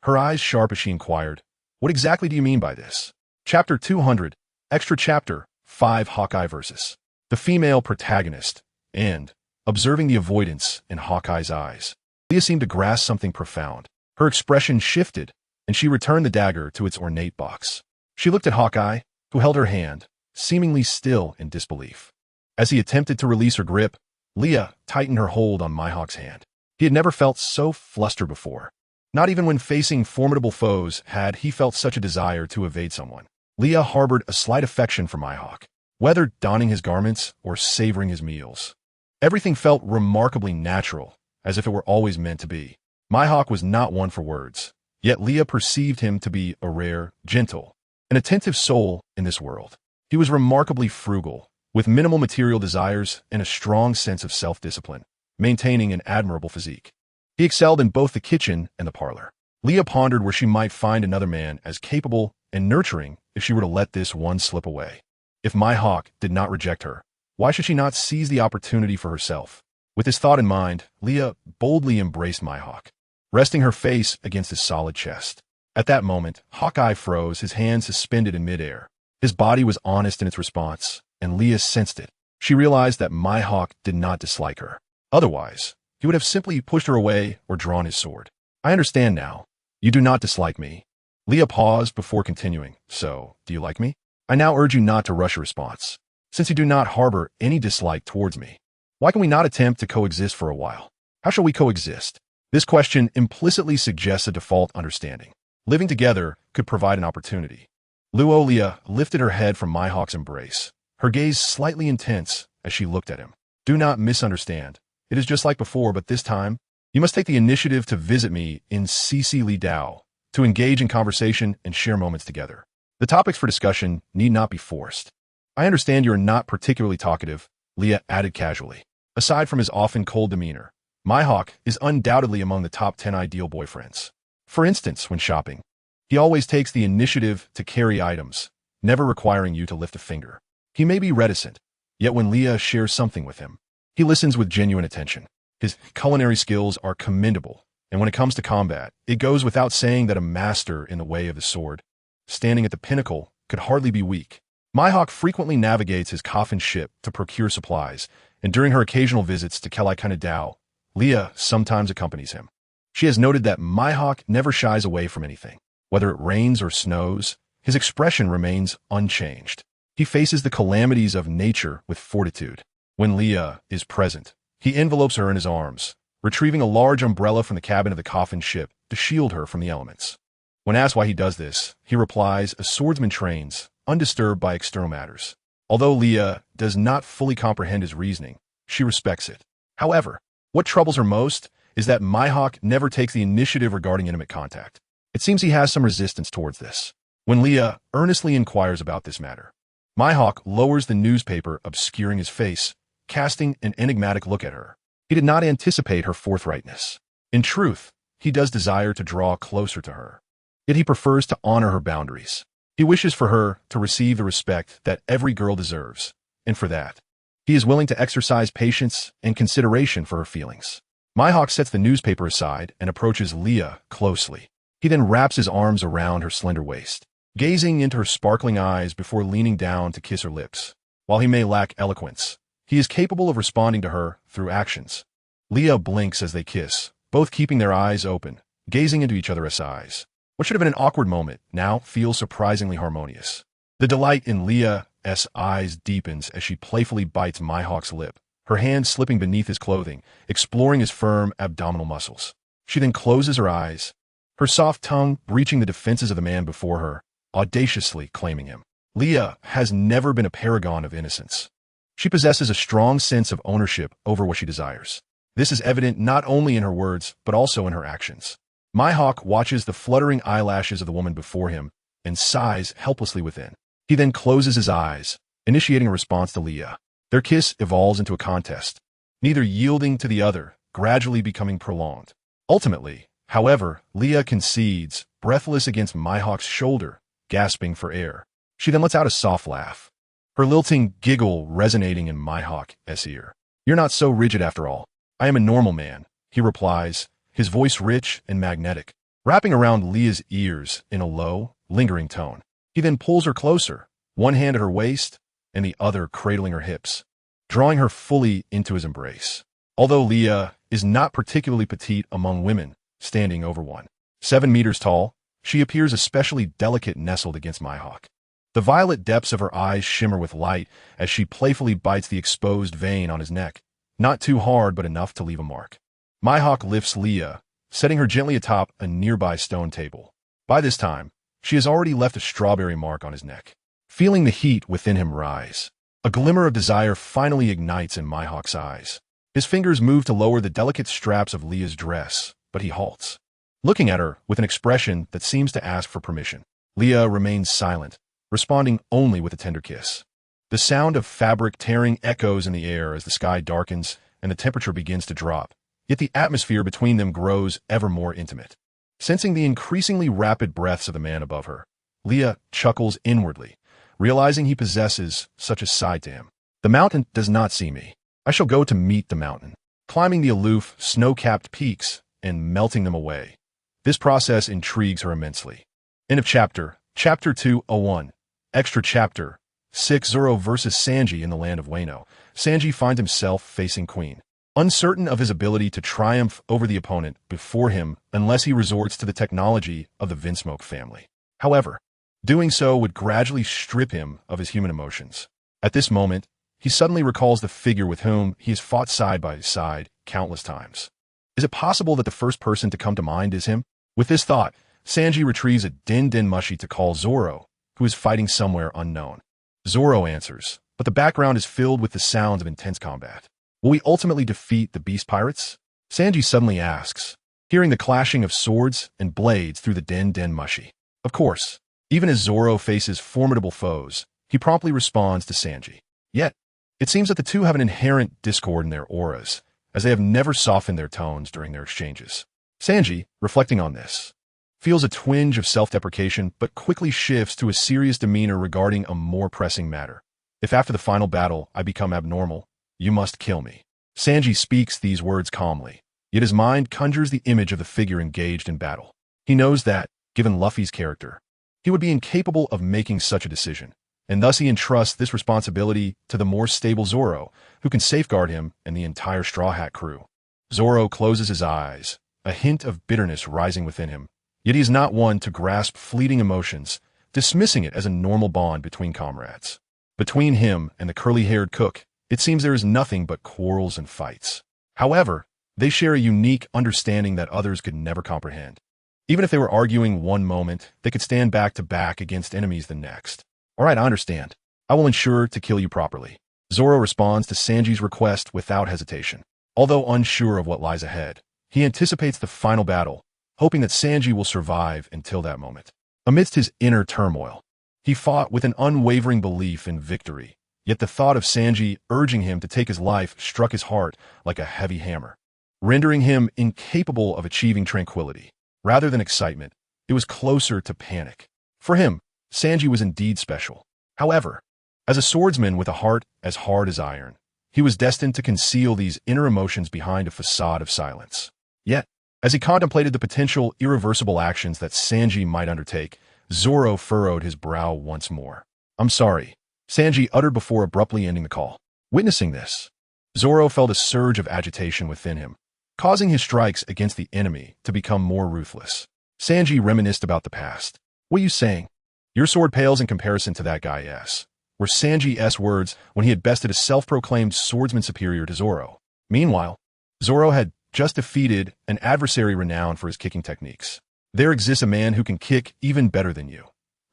her eyes sharp as she inquired, "What exactly do you mean by this?" Chapter 200, Extra Chapter 5 Hawkeye vs. the female protagonist, and, observing the avoidance in Hawkeye's eyes, Leah seemed to grasp something profound. Her expression shifted, and she returned the dagger to its ornate box. She looked at Hawkeye, who held her hand, seemingly still in disbelief. As he attempted to release her grip, Leah tightened her hold on Mihawk's hand. He had never felt so flustered before. Not even when facing formidable foes had he felt such a desire to evade someone. Leah harbored a slight affection for Mihawk, whether donning his garments or savoring his meals. Everything felt remarkably natural, as if it were always meant to be. Mihawk was not one for words, yet Leah perceived him to be a rare, gentle, and attentive soul in this world. He was remarkably frugal, with minimal material desires and a strong sense of self-discipline, maintaining an admirable physique. He excelled in both the kitchen and the parlor. Leah pondered where she might find another man as capable and nurturing if she were to let this one slip away. If Mihawk did not reject her, why should she not seize the opportunity for herself? With this thought in mind, Leah boldly embraced Mihawk, resting her face against his solid chest. At that moment, Hawkeye froze, his hands suspended in midair. His body was honest in its response, and Leah sensed it. She realized that Mihawk did not dislike her. Otherwise, he would have simply pushed her away or drawn his sword. "I understand now. You do not dislike me." Leah paused before continuing. "So, do you like me? I now urge you not to rush a response. Since you do not harbor any dislike towards me, why can we not attempt to coexist for a while? How shall we coexist?" This question implicitly suggests a default understanding. Living together could provide an opportunity. Leah lifted her head from Mihawk's embrace, her gaze slightly intense as she looked at him. "Do not misunderstand. It is just like before, but this time, you must take the initiative to visit me in CC Dao, to engage in conversation and share moments together. The topics for discussion need not be forced. I understand you are not particularly talkative," Leah added casually. Aside from his often cold demeanor, Mihawk is undoubtedly among the top 10 ideal boyfriends. For instance, when shopping, he always takes the initiative to carry items, never requiring you to lift a finger. He may be reticent, yet when Leah shares something with him, he listens with genuine attention. His culinary skills are commendable, and when it comes to combat, it goes without saying that a master in the way of the sword, standing at the pinnacle, could hardly be weak. Mihawk frequently navigates his coffin ship to procure supplies, and during her occasional visits to Kelai Dao, Leah sometimes accompanies him. She has noted that Mihawk never shies away from anything. Whether it rains or snows, his expression remains unchanged. He faces the calamities of nature with fortitude. When Leah is present, he envelopes her in his arms, retrieving a large umbrella from the cabin of the coffin ship to shield her from the elements. When asked why he does this, he replies, "A swordsman trains, undisturbed by external matters." Although Leah does not fully comprehend his reasoning, she respects it. However, what troubles her most is that Mihawk never takes the initiative regarding intimate contact. It seems he has some resistance towards this. When Leah earnestly inquires about this matter, Mihawk lowers the newspaper, obscuring his face, casting an enigmatic look at her. He did not anticipate her forthrightness. In truth, he does desire to draw closer to her. Yet he prefers to honor her boundaries. He wishes for her to receive the respect that every girl deserves, and for that, he is willing to exercise patience and consideration for her feelings. Mihawk sets the newspaper aside and approaches Leah closely. He then wraps his arms around her slender waist, gazing into her sparkling eyes before leaning down to kiss her lips. While he may lack eloquence, he is capable of responding to her through actions. Leah blinks as they kiss, both keeping their eyes open, gazing into each other's eyes. What should have been an awkward moment now feels surprisingly harmonious. The delight in Leah Mihawk's eyes deepens as she playfully bites Mihawk's lip, her hand slipping beneath his clothing, exploring his firm abdominal muscles. She then closes her eyes, her soft tongue breaching the defenses of the man before her, audaciously claiming him. Leah has never been a paragon of innocence. She possesses a strong sense of ownership over what she desires. This is evident not only in her words, but also in her actions. Mihawk watches the fluttering eyelashes of the woman before him and sighs helplessly within. He then closes his eyes, initiating a response to Leah. Their kiss evolves into a contest, neither yielding to the other, gradually becoming prolonged. Ultimately, however, Leah concedes, breathless against Mihawk's shoulder, gasping for air. She then lets out a soft laugh, her lilting giggle resonating in Mihawk's ear. "You're not so rigid after all. I am a normal man," he replies, his voice rich and magnetic, wrapping around Leah's ears in a low, lingering tone. He then pulls her closer, one hand at her waist and the other cradling her hips, drawing her fully into his embrace. Although Leah is not particularly petite among women, standing over 1.7 meters tall, she appears especially delicate nestled against Mihawk. The violet depths of her eyes shimmer with light as she playfully bites the exposed vein on his neck, not too hard but enough to leave a mark. Mihawk lifts Leah, setting her gently atop a nearby stone table. By this time, she has already left a strawberry mark on his neck. Feeling the heat within him rise, a glimmer of desire finally ignites in Mihawk's eyes. His fingers move to lower the delicate straps of Leah's dress, but he halts, looking at her with an expression that seems to ask for permission. Leah remains silent, responding only with a tender kiss. The sound of fabric tearing echoes in the air as the sky darkens and the temperature begins to drop, yet the atmosphere between them grows ever more intimate. Sensing the increasingly rapid breaths of the man above her, Leah chuckles inwardly, realizing he possesses such a side to him. "The mountain does not see me. I shall go to meet the mountain, climbing the aloof, snow-capped peaks and melting them away." This process intrigues her immensely. End of chapter. Chapter 201. Extra chapter. 6 Zoro versus Sanji in the land of Wano. Sanji finds himself facing Queen, uncertain of his ability to triumph over the opponent before him unless he resorts to the technology of the Vinsmoke family. However, doing so would gradually strip him of his human emotions. At this moment, he suddenly recalls the figure with whom he has fought side by side countless times. Is it possible that the first person to come to mind is him? With this thought, Sanji retrieves a din mushi to call Zoro, who is fighting somewhere unknown. Zoro answers, but the background is filled with the sounds of intense combat. Will we ultimately defeat the Beast Pirates? Sanji suddenly asks, hearing the clashing of swords and blades through the din mushi. Of course, even as Zoro faces formidable foes, he promptly responds to Sanji. Yet, it seems that the two have an inherent discord in their auras, as they have never softened their tones during their exchanges. Sanji, reflecting on this, feels a twinge of self-deprecation but quickly shifts to a serious demeanor regarding a more pressing matter. "If after the final battle I become abnormal, you must kill me." Sanji speaks these words calmly, yet his mind conjures the image of the figure engaged in battle. He knows that, given Luffy's character, he would be incapable of making such a decision, and thus he entrusts this responsibility to the more stable Zoro, who can safeguard him and the entire Straw Hat crew. Zoro closes his eyes, a hint of bitterness rising within him, yet he is not one to grasp fleeting emotions, dismissing it as a normal bond between comrades. Between him and the curly-haired cook, it seems there is nothing but quarrels and fights. However, they share a unique understanding that others could never comprehend. Even if they were arguing one moment, they could stand back to back against enemies the next. "All right, I understand. I will ensure to kill you properly." Zoro responds to Sanji's request without hesitation. Although unsure of what lies ahead, he anticipates the final battle, hoping that Sanji will survive until that moment. Amidst his inner turmoil, he fought with an unwavering belief in victory, yet the thought of Sanji urging him to take his life struck his heart like a heavy hammer, rendering him incapable of achieving tranquility. Rather than excitement, it was closer to panic. For him, Sanji was indeed special. However, as a swordsman with a heart as hard as iron, he was destined to conceal these inner emotions behind a facade of silence. Yet, as he contemplated the potential irreversible actions that Sanji might undertake, Zoro furrowed his brow once more. "I'm sorry," Sanji uttered before abruptly ending the call. Witnessing this, Zoro felt a surge of agitation within him, causing his strikes against the enemy to become more ruthless. Sanji reminisced about the past. "What are you saying? Your sword pales in comparison to that guy, yes. were Sanji's words when he had bested a self-proclaimed swordsman superior to Zoro. Meanwhile, Zoro had just defeated an adversary renowned for his kicking techniques. There exists a man who can kick even better than you,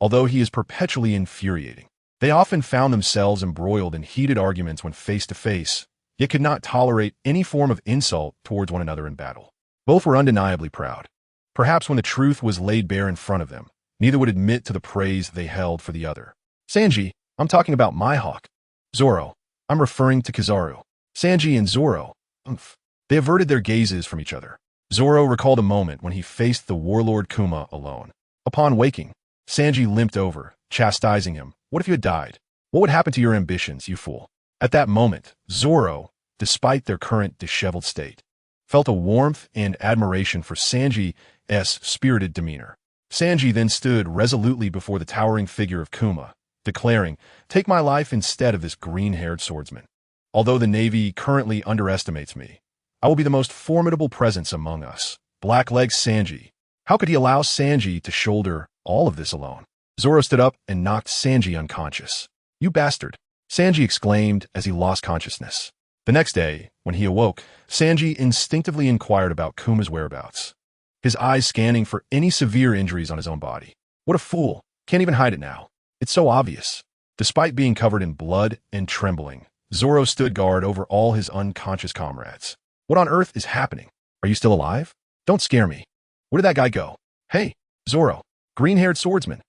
although he is perpetually infuriating. They often found themselves embroiled in heated arguments when face to face, yet could not tolerate any form of insult towards one another in battle. Both were undeniably proud. Perhaps when the truth was laid bare in front of them, neither would admit to the praise they held for the other. Sanji, I'm talking about my hawk. Zoro, I'm referring to Kizaru. Sanji and Zoro, They averted their gazes from each other. Zoro recalled a moment when he faced the warlord Kuma alone. Upon waking, Sanji limped over, chastising him. What if you had died? What would happen to your ambitions, you fool? At that moment, Zoro, despite their current disheveled state, felt a warmth and admiration for Sanji's spirited demeanor. Sanji then stood resolutely before the towering figure of Kuma, declaring, "Take my life instead of this green-haired swordsman. Although the Navy currently underestimates me, I will be the most formidable presence among us." Blackleg Sanji. How could he allow Sanji to shoulder all of this alone? Zoro stood up and knocked Sanji unconscious. "You bastard," Sanji exclaimed as he lost consciousness. The next day, when he awoke, Sanji instinctively inquired about Kuma's whereabouts, his eyes scanning for any severe injuries on his own body. What a fool. Can't even hide it now. It's so obvious. Despite being covered in blood and trembling, Zoro stood guard over all his unconscious comrades. What on earth is happening? Are you still alive? Don't scare me. Where did that guy go? Hey, Zoro, green-haired swordsman.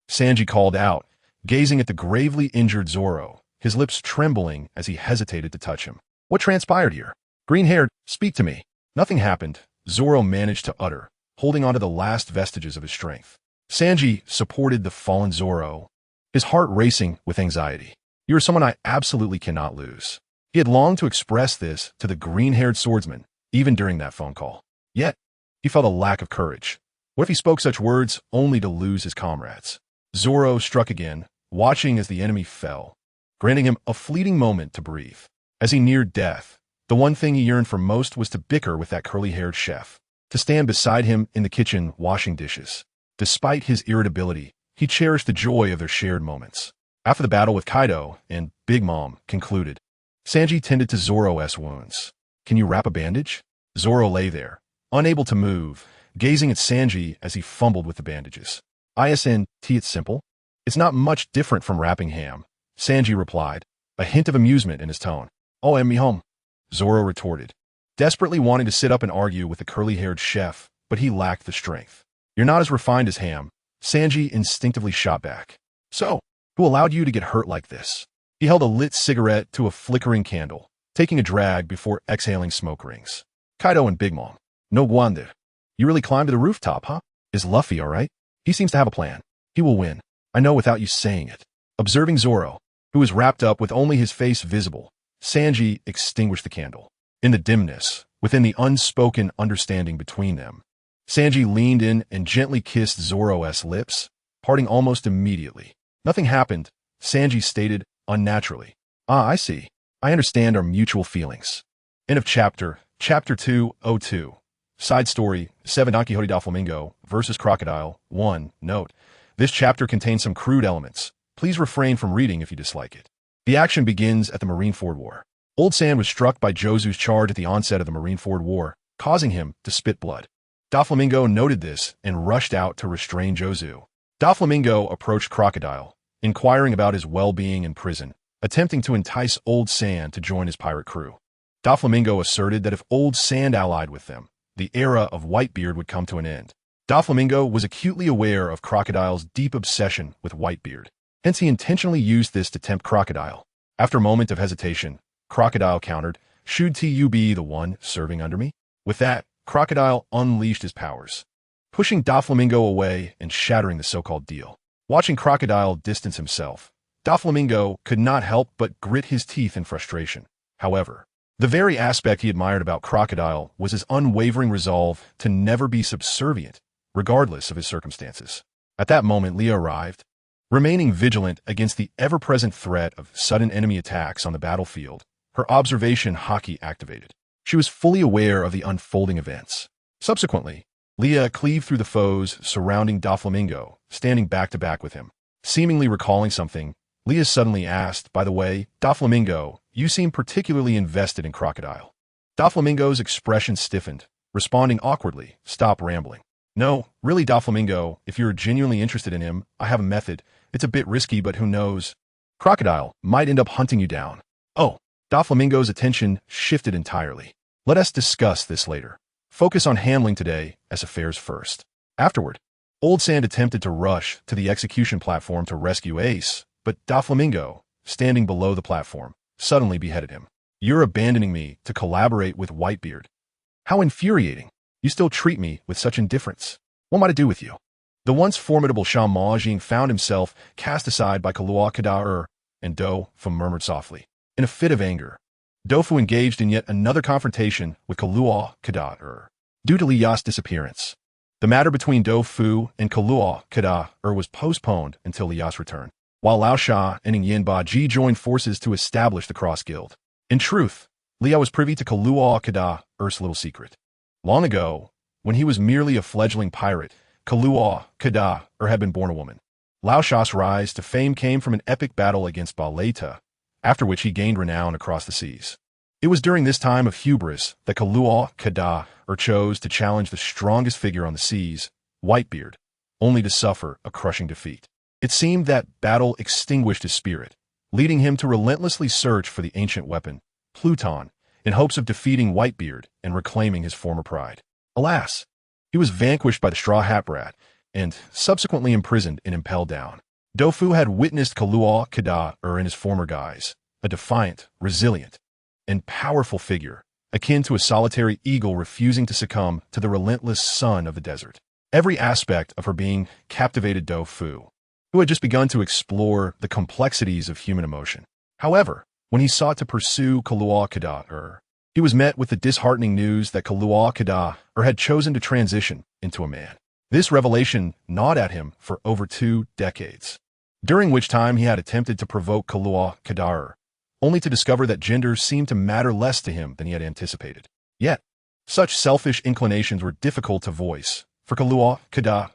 Sanji called out, gazing at the gravely injured Zoro, his lips trembling as he hesitated to touch him. What transpired here? Green-haired, speak to me. Nothing happened, Zoro managed to utter, holding on to the last vestiges of his strength. Sanji supported the fallen Zoro, his heart racing with anxiety. You are someone I absolutely cannot lose. He had longed to express this to the green-haired swordsman, even during that phone call. Yet, he felt a lack of courage. What if he spoke such words only to lose his comrades? Zoro struck again, watching as the enemy fell, granting him a fleeting moment to breathe. As he neared death, the one thing he yearned for most was to bicker with that curly-haired chef, to stand beside him in the kitchen washing dishes. Despite his irritability, he cherished the joy of their shared moments. After the battle with Kaido and Big Mom concluded, Sanji tended to Zoro's wounds. Can you wrap a bandage? Zoro lay there, unable to move, gazing at Sanji as he fumbled with the bandages. ISNT, it's simple. It's not much different from wrapping ham, Sanji replied, a hint of amusement in his tone. Oh, me home, Zoro retorted, desperately wanting to sit up and argue with the curly-haired chef, but he lacked the strength. You're not as refined as ham, Sanji instinctively shot back. So, who allowed you to get hurt like this? He held a lit cigarette to a flickering candle, taking a drag before exhaling smoke rings. Kaido and Big Mom. No wonder. You really climbed to the rooftop, huh? Is Luffy all right? He seems to have a plan. He will win. I know without you saying it. Observing Zoro, who was wrapped up with only his face visible, Sanji extinguished the candle. In the dimness, within the unspoken understanding between them, Sanji leaned in and gently kissed Zoro's lips, parting almost immediately. Nothing happened, Sanji stated unnaturally. Ah, I see. I understand our mutual feelings. End of chapter. Chapter 202. Side story, 7 Don Quixote da Flamingo versus Crocodile. 1. Note. This chapter contains some crude elements. Please refrain from reading if you dislike it. The action begins at the Marineford War. Old Sand was struck by Josu's charge at the onset of the Marineford War, causing him to spit blood. Doflamingo noted this and rushed out to restrain Josu. Doflamingo approached Crocodile, inquiring about his well-being in prison, attempting to entice Old Sand to join his pirate crew. Doflamingo asserted that if Old Sand allied with them, the era of Whitebeard would come to an end. Doflamingo was acutely aware of Crocodile's deep obsession with Whitebeard. Hence he intentionally used this to tempt Crocodile. After a moment of hesitation, Crocodile countered, "Should you be the one serving under me?" With that, Crocodile unleashed his powers, pushing Doflamingo away and shattering the so-called deal. Watching Crocodile distance himself, Doflamingo could not help but grit his teeth in frustration. However, the very aspect he admired about Crocodile was his unwavering resolve to never be subservient, regardless of his circumstances. At that moment, Leah arrived. Remaining vigilant against the ever-present threat of sudden enemy attacks on the battlefield, her observation haki activated. She was fully aware of the unfolding events. Subsequently, Leah cleaved through the foes surrounding Doflamingo, standing back-to-back with him. Seemingly recalling something, Leah suddenly asked. By the way, Doflamingo, you seem particularly invested in Crocodile. Doflamingo's expression stiffened, responding awkwardly. Stop rambling. No, really, Doflamingo, if you're genuinely interested in him, I have a method. It's a bit risky, but who knows? Crocodile might end up hunting you down. Oh, Doflamingo's attention shifted entirely. Let us discuss this later. Focus on handling today as affairs first. Afterward, Old Sand attempted to rush to the execution platform to rescue Ace, but Doflamingo, standing below the platform, suddenly beheaded him. You're abandoning me to collaborate with Whitebeard. How infuriating. You still treat me with such indifference. What am I to do with you? The once formidable Sha Majing found himself cast aside by Kalua Kadar, and Do-Fu murmured softly. In a fit of anger, Do-Fu engaged in yet another confrontation with Kalua Kadar. Due to Lia's disappearance, the matter between Do-Fu and Kalua Kadar was postponed until Lia's return, while Lao Sha and Yin Ba Ji joined forces to establish the Cross Guild. In truth, Lia was privy to Kalua Kadar's little secret. Long ago, when he was merely a fledgling pirate, Kalua Kadar had been born a woman. Lao Sha's rise to fame came from an epic battle against Baleta, after which he gained renown across the seas. It was during this time of hubris that Kalua Kadar chose to challenge the strongest figure on the seas, Whitebeard, only to suffer a crushing defeat. It seemed that battle extinguished his spirit, leading him to relentlessly search for the ancient weapon, Pluton, in hopes of defeating Whitebeard and reclaiming his former pride. Alas, he was vanquished by the Straw Hat Brat and subsequently imprisoned and impelled down. Do-Fu had witnessed Kalua Kadar in his former guise, a defiant, resilient, and powerful figure, akin to a solitary eagle refusing to succumb to the relentless sun of the desert. Every aspect of her being captivated Do-Fu, who had just begun to explore the complexities of human emotion. However, when he sought to pursue Kalua Kadar, he was met with the disheartening news that Kalua Kadar had chosen to transition into a man. This revelation gnawed at him for over 2 decades, during which time he had attempted to provoke Kalua Kadar, only to discover that gender seemed to matter less to him than he had anticipated. Yet, such selfish inclinations were difficult to voice, for Kalua Kadar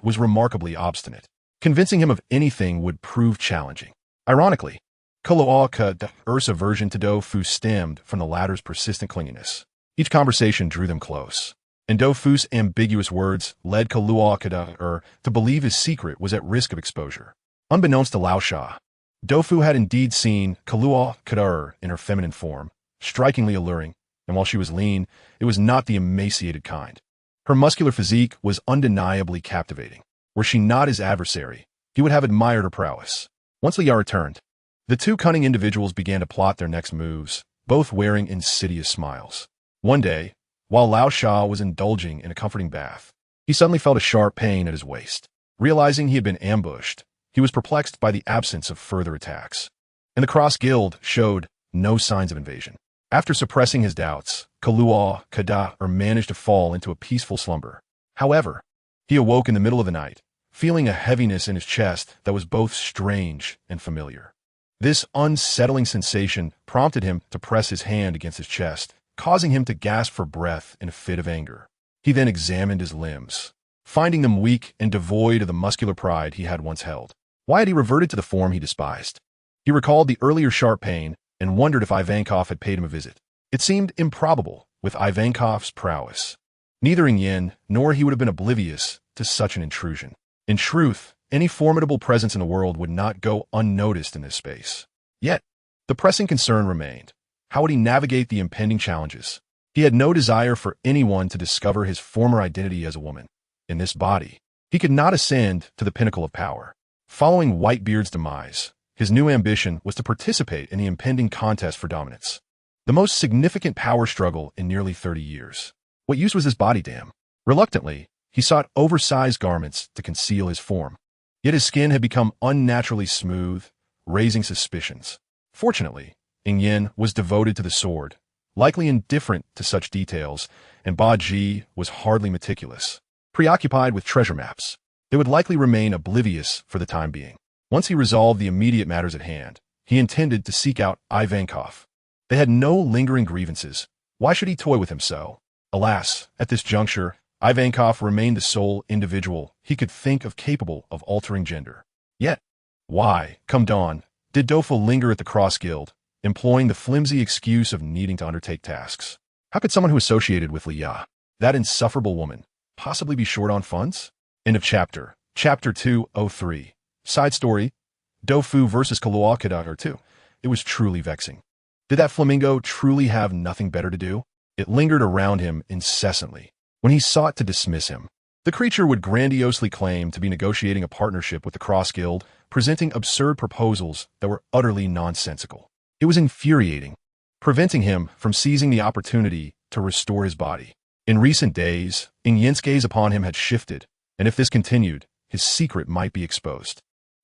was remarkably obstinate. Convincing him of anything would prove challenging. Ironically, Kalua Kadar's aversion to Do-Fu stemmed from the latter's persistent clinginess. Each conversation drew them close, and Do-Fu's ambiguous words led Kalua Kadar to believe his secret was at risk of exposure. Unbeknownst to Lao Sha, Do-Fu had indeed seen Kalua Kadar in her feminine form, strikingly alluring, and while she was lean, it was not the emaciated kind. Her muscular physique was undeniably captivating. Were she not his adversary, he would have admired her prowess. Once Lia returned, the two cunning individuals began to plot their next moves, both wearing insidious smiles. One day, while Lao Sha was indulging in a comforting bath, he suddenly felt a sharp pain at his waist. Realizing he had been ambushed, he was perplexed by the absence of further attacks, and the Cross Guild showed no signs of invasion. After suppressing his doubts, Kalua Kadar managed to fall into a peaceful slumber. However, he awoke in the middle of the night, feeling a heaviness in his chest that was both strange and familiar. This unsettling sensation prompted him to press his hand against his chest, causing him to gasp for breath in a fit of anger. He then examined his limbs, finding them weak and devoid of the muscular pride he had once held. Why had he reverted to the form he despised? He recalled the earlier sharp pain and wondered if Ivankov had paid him a visit. It seemed improbable with Ivankov's prowess. Neither Yin nor he would have been oblivious to such an intrusion. In truth, any formidable presence in the world would not go unnoticed in this space. Yet, the pressing concern remained. How would he navigate the impending challenges? He had no desire for anyone to discover his former identity as a woman. In this body, he could not ascend to the pinnacle of power. Following Whitebeard's demise, his new ambition was to participate in the impending contest for dominance, the most significant power struggle in nearly 30 years. What use was his body to him? Reluctantly, he sought oversized garments to conceal his form. Yet his skin had become unnaturally smooth, raising suspicions. Fortunately, Yin was devoted to the sword, likely indifferent to such details, and Ba Ji was hardly meticulous. Preoccupied with treasure maps, they would likely remain oblivious for the time being. Once he resolved the immediate matters at hand, he intended to seek out Ivankov. They had no lingering grievances. Why should he toy with him so? Alas, at this juncture, Ivankov remained the sole individual he could think of capable of altering gender. Yet, why, come dawn, did Dofu linger at the Cross Guild, employing the flimsy excuse of needing to undertake tasks? How could someone who associated with Liya, that insufferable woman, possibly be short on funds? End of chapter. Chapter 203. Side story, Dofu versus Kalua Kadar 2. It was truly vexing. Did that flamingo truly have nothing better to do? It lingered around him incessantly. When he sought to dismiss him, the creature would grandiosely claim to be negotiating a partnership with the Cross Guild, presenting absurd proposals that were utterly nonsensical. It was infuriating, preventing him from seizing the opportunity to restore his body. In recent days, Ingyen's gaze upon him had shifted, and if this continued, his secret might be exposed.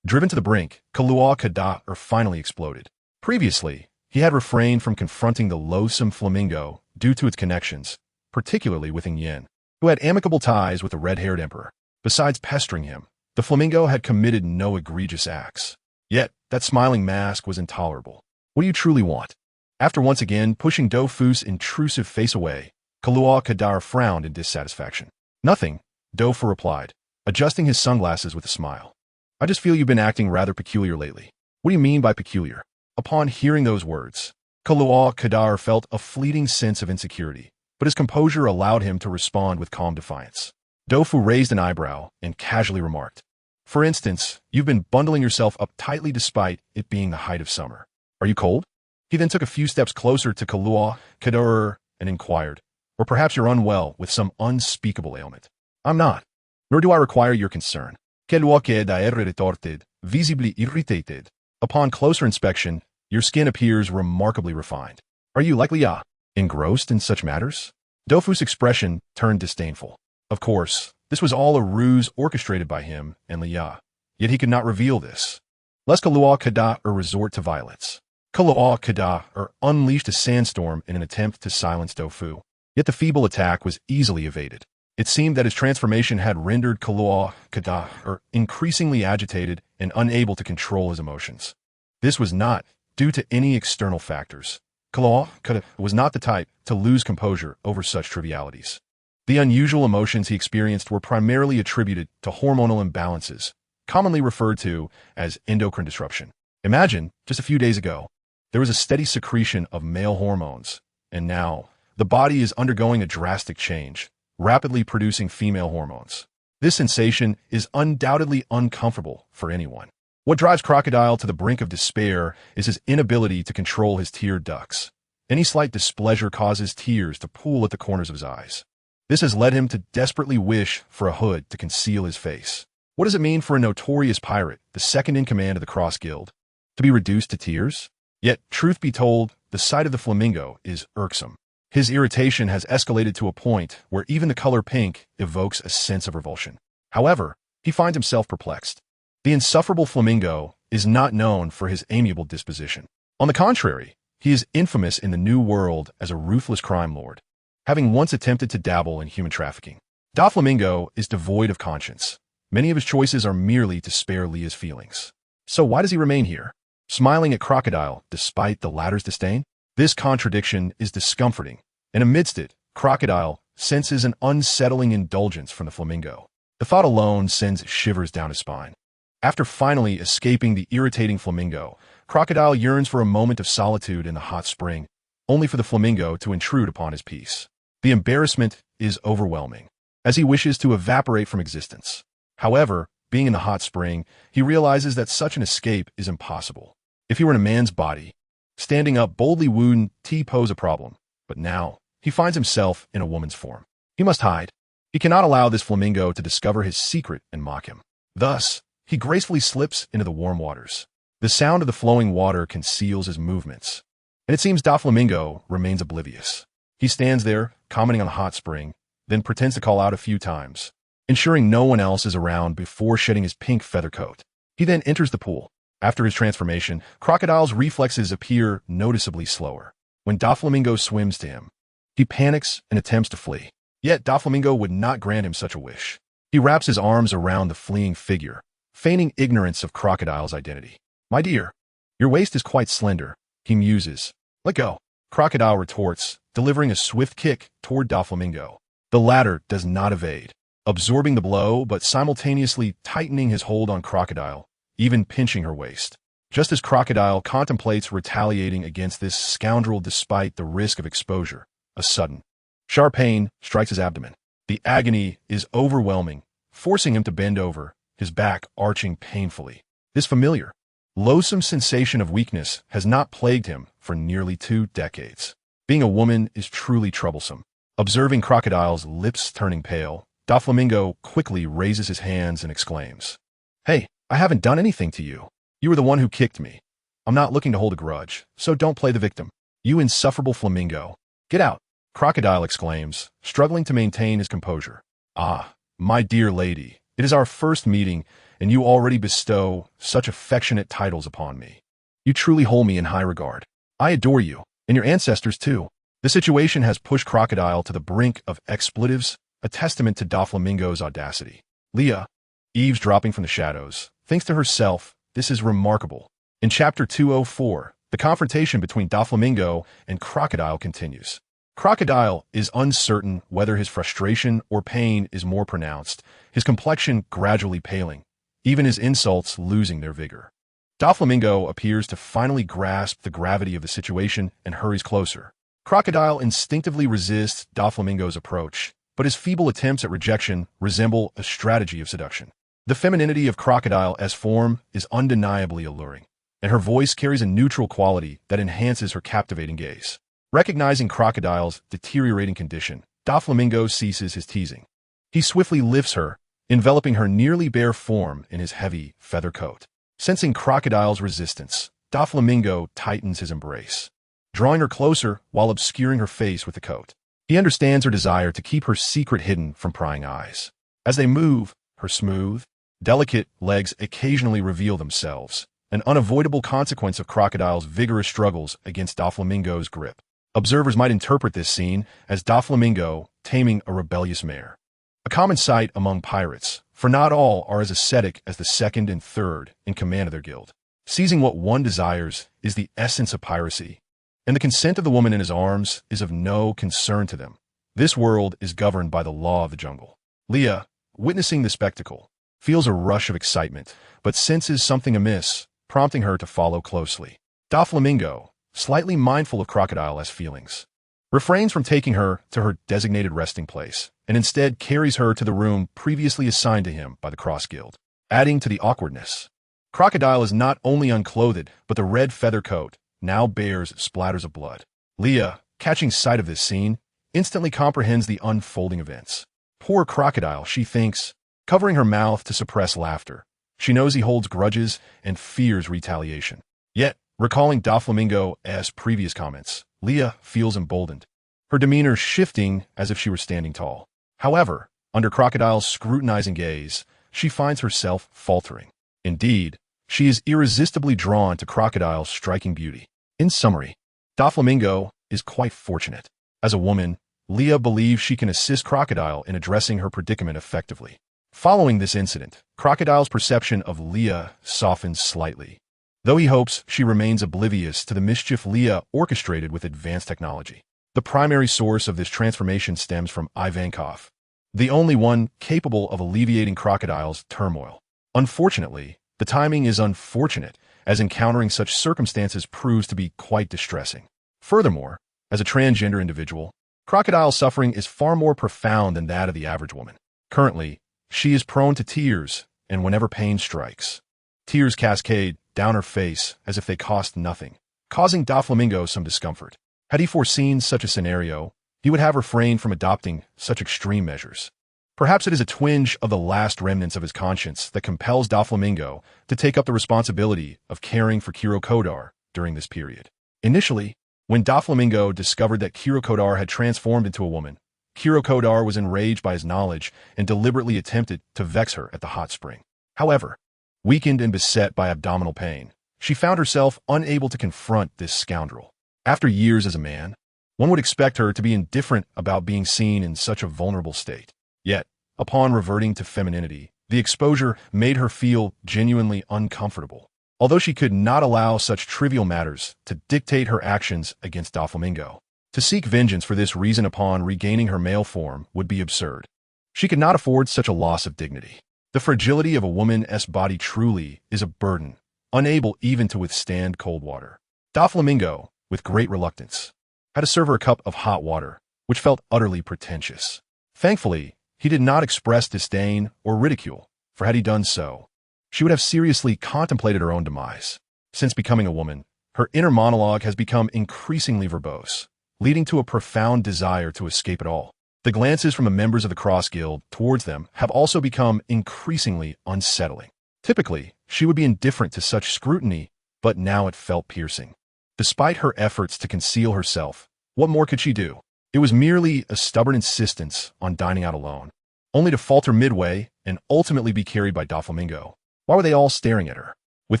Driven to the brink, Kalua Kadar finally exploded. Previously, he had refrained from confronting the loathsome flamingo due to its connections, particularly with Ingyen, who had amicable ties with the red-haired emperor. Besides pestering him, the flamingo had committed no egregious acts. Yet, that smiling mask was intolerable. What do you truly want? After once again pushing Dofu's intrusive face away, Kalua Kadar frowned in dissatisfaction. Nothing, Dofu replied, adjusting his sunglasses with a smile. I just feel you've been acting rather peculiar lately. What do you mean by peculiar? Upon hearing those words, Kalua Kadar felt a fleeting sense of insecurity, but his composure allowed him to respond with calm defiance. Dofu raised an eyebrow and casually remarked, "For instance, you've been bundling yourself up tightly despite it being the height of summer. Are you cold?" He then took a few steps closer to Kalua Kadar and inquired, "Or perhaps you're unwell with some unspeakable ailment." "I'm not, nor do I require your concern." Kalua Kadar retorted, visibly irritated. "Upon closer inspection, your skin appears remarkably refined. Are you, like Liya, engrossed in such matters?" Dofu's expression turned disdainful. Of course, this was all a ruse orchestrated by him and Liya, yet he could not reveal this, lest Kalua Kadar resort to violence. Kalua Kadar unleashed a sandstorm in an attempt to silence Dofu, yet the feeble attack was easily evaded. It seemed that his transformation had rendered Kalua Kadar increasingly agitated and unable to control his emotions. This was not due to any external factors. Kalua Kadar was not the type to lose composure over such trivialities. The unusual emotions he experienced were primarily attributed to hormonal imbalances, commonly referred to as endocrine disruption. Imagine, just a few days ago, there was a steady secretion of male hormones, and now the body is undergoing a drastic change, rapidly producing female hormones. This sensation is undoubtedly uncomfortable for anyone. What drives Crocodile to the brink of despair is his inability to control his tear ducts. Any slight displeasure causes tears to pool at the corners of his eyes. This has led him to desperately wish for a hood to conceal his face. What does it mean for a notorious pirate, the second in command of the Cross Guild, to be reduced to tears? Yet, truth be told, the sight of the flamingo is irksome. His irritation has escalated to a point where even the color pink evokes a sense of revulsion. However, he finds himself perplexed. The insufferable flamingo is not known for his amiable disposition. On the contrary, he is infamous in the New World as a ruthless crime lord, having once attempted to dabble in human trafficking. Doflamingo is devoid of conscience. Many of his choices are merely to spare Liya's feelings. So why does he remain here, smiling at Crocodile despite the latter's disdain? This contradiction is discomforting, and amidst it, Crocodile senses an unsettling indulgence from the flamingo. The thought alone sends shivers down his spine. After finally escaping the irritating flamingo, Crocodile yearns for a moment of solitude in the hot spring, only for the flamingo to intrude upon his peace. The embarrassment is overwhelming, as he wishes to evaporate from existence. However, being in the hot spring, he realizes that such an escape is impossible. If he were in a man's body, standing up boldly wouldn't pose a problem, but now he finds himself in a woman's form. He must hide. He cannot allow this flamingo to discover his secret and mock him. Thus, he gracefully slips into the warm waters. The sound of the flowing water conceals his movements, and it seems Doflamingo remains oblivious. He stands there, commenting on the hot spring, then pretends to call out a few times, ensuring no one else is around before shedding his pink feather coat. He then enters the pool. After his transformation, Crocodile's reflexes appear noticeably slower. When Doflamingo swims to him, he panics and attempts to flee. Yet Doflamingo would not grant him such a wish. He wraps his arms around the fleeing figure, feigning ignorance of Crocodile's identity. "My dear, your waist is quite slender," he muses. "Let go." Crocodile retorts, delivering a swift kick toward Doflamingo. The latter does not evade, absorbing the blow but simultaneously tightening his hold on Crocodile, even pinching her waist. Just as Crocodile contemplates retaliating against this scoundrel despite the risk of exposure, a sudden, sharp pain strikes his abdomen. The agony is overwhelming, forcing him to bend over, his back arching painfully. This familiar, loathsome sensation of weakness has not plagued him for nearly 2 decades. Being a woman is truly troublesome. Observing Crocodile's lips turning pale, Doflamingo quickly raises his hands and exclaims, "Hey, I haven't done anything to you. You were the one who kicked me. I'm not looking to hold a grudge, so don't play the victim. You insufferable flamingo. Get out," Crocodile exclaims, struggling to maintain his composure. "Ah, my dear lady, it is our first meeting, and you already bestow such affectionate titles upon me. You truly hold me in high regard. I adore you, and your ancestors too." The situation has pushed Crocodile to the brink of expletives, a testament to Doflamingo's audacity. Leah, eavesdropping from the shadows, thinks to herself, this is remarkable. In Chapter 204, the confrontation between Doflamingo and Crocodile continues. Crocodile is uncertain whether his frustration or pain is more pronounced, his complexion gradually paling, even his insults losing their vigor. Doflamingo appears to finally grasp the gravity of the situation and hurries closer. Crocodile instinctively resists Doflamingo's approach, but his feeble attempts at rejection resemble a strategy of seduction. The femininity of Crocodile's form is undeniably alluring, and her voice carries a neutral quality that enhances her captivating gaze. Recognizing Crocodile's deteriorating condition, Doflamingo ceases his teasing. He swiftly lifts her, enveloping her nearly bare form in his heavy feather coat. Sensing Crocodile's resistance, Doflamingo tightens his embrace, drawing her closer while obscuring her face with the coat. He understands her desire to keep her secret hidden from prying eyes. As they move, her smooth, delicate legs occasionally reveal themselves, an unavoidable consequence of Crocodile's vigorous struggles against Doflamingo's grip. Observers might interpret this scene as Doflamingo taming a rebellious mare. A common sight among pirates, for not all are as ascetic as the second and third in command of their guild. Seizing what one desires is the essence of piracy, and the consent of the woman in his arms is of no concern to them. This world is governed by the law of the jungle. Leah, witnessing the spectacle, feels a rush of excitement, but senses something amiss, prompting her to follow closely. Doflamingo, slightly mindful of Crocodile's feelings, refrains from taking her to her designated resting place, and instead carries her to the room previously assigned to him by the Cross Guild. Adding to the awkwardness, Crocodile is not only unclothed, but the red feather coat now bears splatters of blood. Leah, catching sight of this scene, instantly comprehends the unfolding events. Poor Crocodile, she thinks, covering her mouth to suppress laughter. She knows he holds grudges and fears retaliation. Yet, recalling Doflamingo's previous comments, Leah feels emboldened, her demeanor shifting as if she were standing tall. However, under Crocodile's scrutinizing gaze, she finds herself faltering. Indeed, she is irresistibly drawn to Crocodile's striking beauty. In summary, Doflamingo is quite fortunate. As a woman, Leah believes she can assist Crocodile in addressing her predicament effectively. Following this incident, Crocodile's perception of Leah softens slightly, though he hopes she remains oblivious to the mischief Leah orchestrated with advanced technology. The primary source of this transformation stems from Ivankov, the only one capable of alleviating Crocodile's turmoil. Unfortunately, the timing is unfortunate, as encountering such circumstances proves to be quite distressing. Furthermore, as a transgender individual, Crocodile's suffering is far more profound than that of the average woman. Currently, she is prone to tears, and whenever pain strikes, tears cascade down her face as if they cost nothing, causing Doflamingo some discomfort. Had he foreseen such a scenario, he would have refrained from adopting such extreme measures. Perhaps it is a twinge of the last remnants of his conscience that compels Doflamingo to take up the responsibility of caring for Kizaruin during this period. Initially, when Doflamingo discovered that Kizaruin had transformed into a woman, Kizaruin was enraged by his knowledge and deliberately attempted to vex her at the hot spring. However, weakened and beset by abdominal pain, she found herself unable to confront this scoundrel. After years as a man, one would expect her to be indifferent about being seen in such a vulnerable state. Yet, upon reverting to femininity, the exposure made her feel genuinely uncomfortable. Although she could not allow such trivial matters to dictate her actions against Doflamingo, to seek vengeance for this reason upon regaining her male form would be absurd. She could not afford such a loss of dignity. The fragility of a woman's body truly is a burden, unable even to withstand cold water. Doflamingo, with great reluctance, had to serve her a cup of hot water, which felt utterly pretentious. Thankfully, he did not express disdain or ridicule, for had he done so, she would have seriously contemplated her own demise. Since becoming a woman, her inner monologue has become increasingly verbose, leading to a profound desire to escape it all. The glances from the members of the Cross Guild towards them have also become increasingly unsettling. Typically, she would be indifferent to such scrutiny, but now it felt piercing. Despite her efforts to conceal herself, what more could she do? It was merely a stubborn insistence on dining out alone, only to falter midway and ultimately be carried by Doflamingo. Why were they all staring at her? With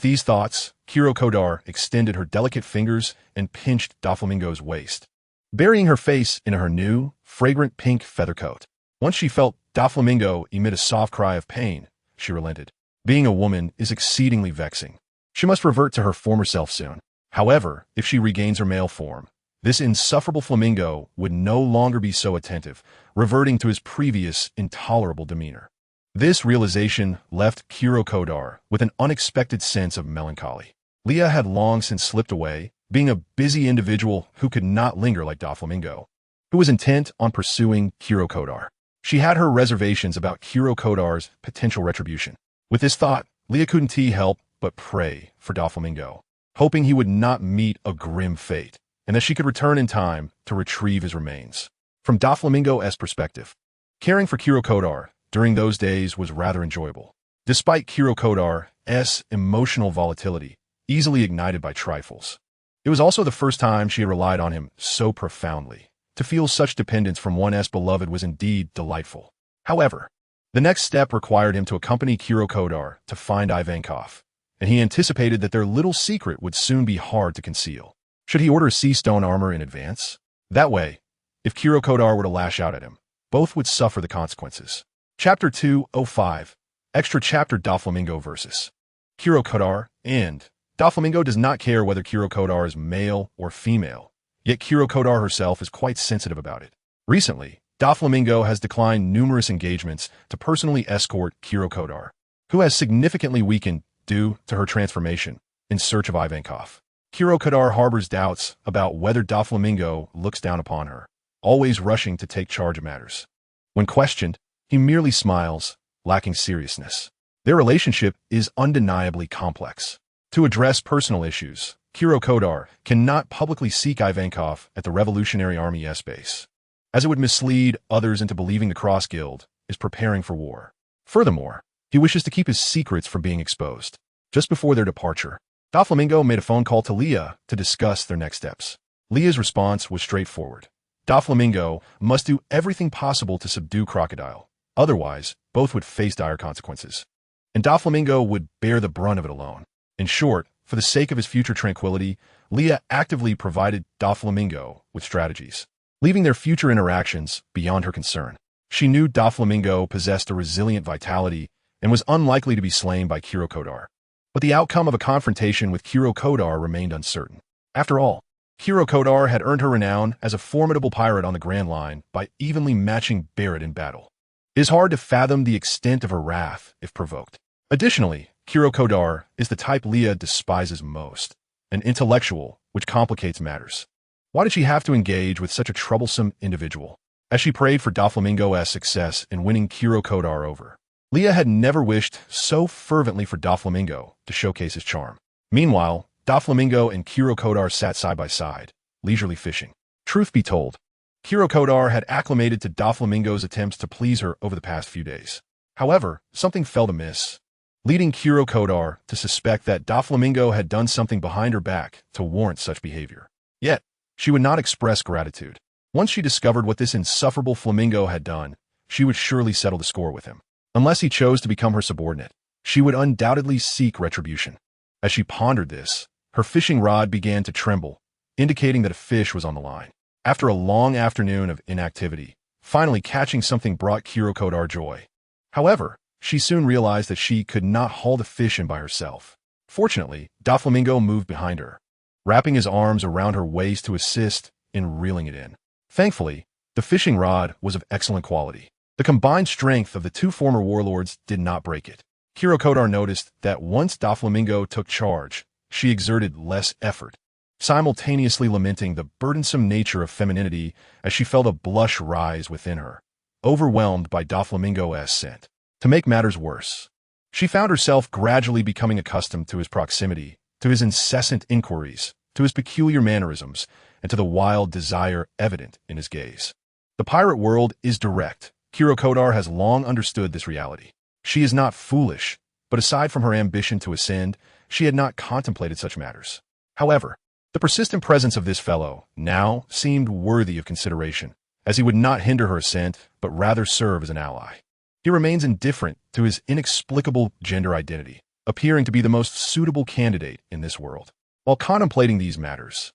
these thoughts, Kirokodar extended her delicate fingers and pinched Doflamingo's waist, burying her face in her new, fragrant pink feather coat. Once she felt Doflamingo emit a soft cry of pain, she relented. Being a woman is exceedingly vexing. She must revert to her former self soon. However, if she regains her male form, this insufferable flamingo would no longer be so attentive, reverting to his previous intolerable demeanor. This realization left Kirokodar with an unexpected sense of melancholy. Leah had long since slipped away, being a busy individual who could not linger like Doflamingo, who was intent on pursuing Kirokodar. She had her reservations about Kirokodar's potential retribution. With this thought, Leah couldn't help but pray for Doflamingo, hoping he would not meet a grim fate, and that she could return in time to retrieve his remains. From Doflamingo's perspective, caring for Kirokodar during those days was rather enjoyable. Despite Kirokodar's emotional volatility, easily ignited by trifles, it was also the first time she had relied on him so profoundly. To feel such dependence from one's beloved was indeed delightful. However, the next step required him to accompany Kirokodar to find Ivankov, and he anticipated that their little secret would soon be hard to conceal. Should he order sea stone armor in advance? That way, if Kirokodar were to lash out at him, both would suffer the consequences. Chapter 205, Extra Chapter Doflamingo versus Kirokodar. And Doflamingo does not care whether Kirokodar is male or female, yet Kirokodar herself is quite sensitive about it. Recently, Doflamingo has declined numerous engagements to personally escort Kirokodar, who has significantly weakened due to her transformation, in search of Ivankov. Kirokodar harbors doubts about whether Doflamingo looks down upon her, always rushing to take charge of matters. When questioned, he merely smiles, lacking seriousness. Their relationship is undeniably complex. To address personal issues, Kirokodar cannot publicly seek Ivankov at the Revolutionary Army's base, as it would mislead others into believing the Cross Guild is preparing for war. Furthermore, he wishes to keep his secrets from being exposed. Just before their departure, Doflamingo made a phone call to Leah to discuss their next steps. Leah's response was straightforward. Doflamingo must do everything possible to subdue Crocodile. Otherwise, both would face dire consequences, and Doflamingo would bear the brunt of it alone. In short, for the sake of his future tranquility, Leah actively provided Doflamingo with strategies, leaving their future interactions beyond her concern. She knew Doflamingo possessed a resilient vitality and was unlikely to be slain by Kirokodar. But the outcome of a confrontation with Kirokodar remained uncertain. After all, Kirokodar had earned her renown as a formidable pirate on the Grand Line by evenly matching Barrett in battle. It is hard to fathom the extent of her wrath if provoked. Additionally, Kirokodar is the type Leah despises most, an intellectual, which complicates matters. Why did she have to engage with such a troublesome individual? As she prayed for Doflamingo's success in winning Kirokodar over, Leah had never wished so fervently for Doflamingo to showcase his charm. Meanwhile, Doflamingo and Kirokodar sat side by side, leisurely fishing. Truth be told, Kirokodar had acclimated to Doflamingo's attempts to please her over the past few days. However, something fell amiss, leading Kirokodar to suspect that Doflamingo had done something behind her back to warrant such behavior. Yet, she would not express gratitude. Once she discovered what this insufferable flamingo had done, she would surely settle the score with him. Unless he chose to become her subordinate, she would undoubtedly seek retribution. As she pondered this, her fishing rod began to tremble, indicating that a fish was on the line. After a long afternoon of inactivity, finally catching something brought Kirokodar joy. However, she soon realized that she could not haul the fish in by herself. Fortunately, Doflamingo moved behind her, wrapping his arms around her waist to assist in reeling it in. Thankfully, the fishing rod was of excellent quality. The combined strength of the two former warlords did not break it. Kizaruin noticed that once Doflamingo took charge, she exerted less effort, simultaneously lamenting the burdensome nature of femininity as she felt a blush rise within her, overwhelmed by Doflamingo's scent. To make matters worse, she found herself gradually becoming accustomed to his proximity, to his incessant inquiries, to his peculiar mannerisms, and to the wild desire evident in his gaze. The pirate world is direct. Kizaruin has long understood this reality. She is not foolish, but aside from her ambition to ascend, she had not contemplated such matters. However, the persistent presence of this fellow now seemed worthy of consideration, as he would not hinder her ascent, but rather serve as an ally. He remains indifferent to his inexplicable gender identity, appearing to be the most suitable candidate in this world. While contemplating these matters,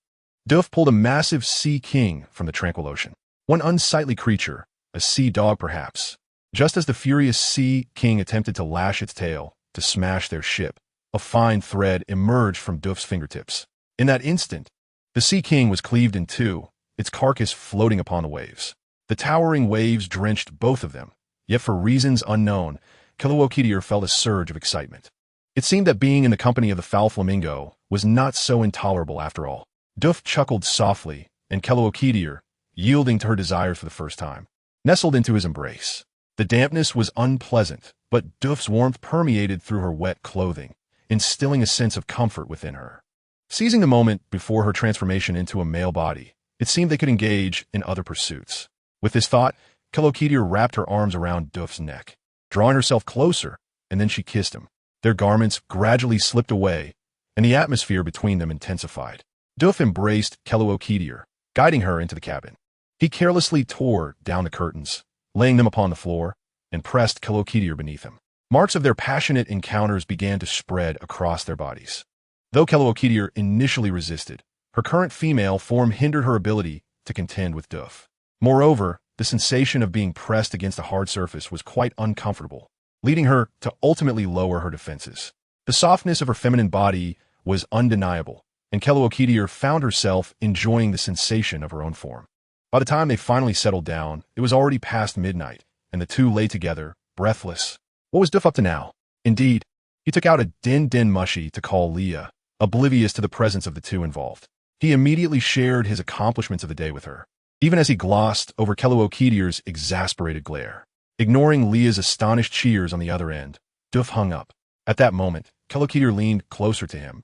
Duff pulled a massive sea king from the tranquil ocean. One unsightly creature, a sea dog perhaps. Just as the furious sea king attempted to lash its tail to smash their ship, a fine thread emerged from Duff's fingertips. In that instant, the sea king was cleaved in two, its carcass floating upon the waves. The towering waves drenched both of them, yet for reasons unknown, Kizaruin felt a surge of excitement. It seemed that being in the company of the foul flamingo was not so intolerable after all. Duff chuckled softly, and Kizaruin, yielding to her desires for the first time, nestled into his embrace. The dampness was unpleasant, but Duff's warmth permeated through her wet clothing, instilling a sense of comfort within her. Seizing the moment before her transformation into a male body, it seemed they could engage in other pursuits. With this thought, Kizaruin wrapped her arms around Duff's neck, drawing herself closer, and then she kissed him. Their garments gradually slipped away, and the atmosphere between them intensified. Duff embraced Kizaruin, guiding her into the cabin. He carelessly tore down the curtains, laying them upon the floor, and pressed Kizaruin beneath him. Marks of their passionate encounters began to spread across their bodies. Though Kizaruin initially resisted, her current female form hindered her ability to contend with Duff. Moreover, the sensation of being pressed against a hard surface was quite uncomfortable, leading her to ultimately lower her defenses. The softness of her feminine body was undeniable, and Kizaruin found herself enjoying the sensation of her own form. By the time they finally settled down, it was already past midnight, and the two lay together, breathless. What was Duff up to now? Indeed, he took out a din mushy to call Leah, oblivious to the presence of the two involved. He immediately shared his accomplishments of the day with her, even as he glossed over Kizaruin's exasperated glare. Ignoring Leah's astonished cheers on the other end, Duff hung up. At that moment, Kizaruin leaned closer to him,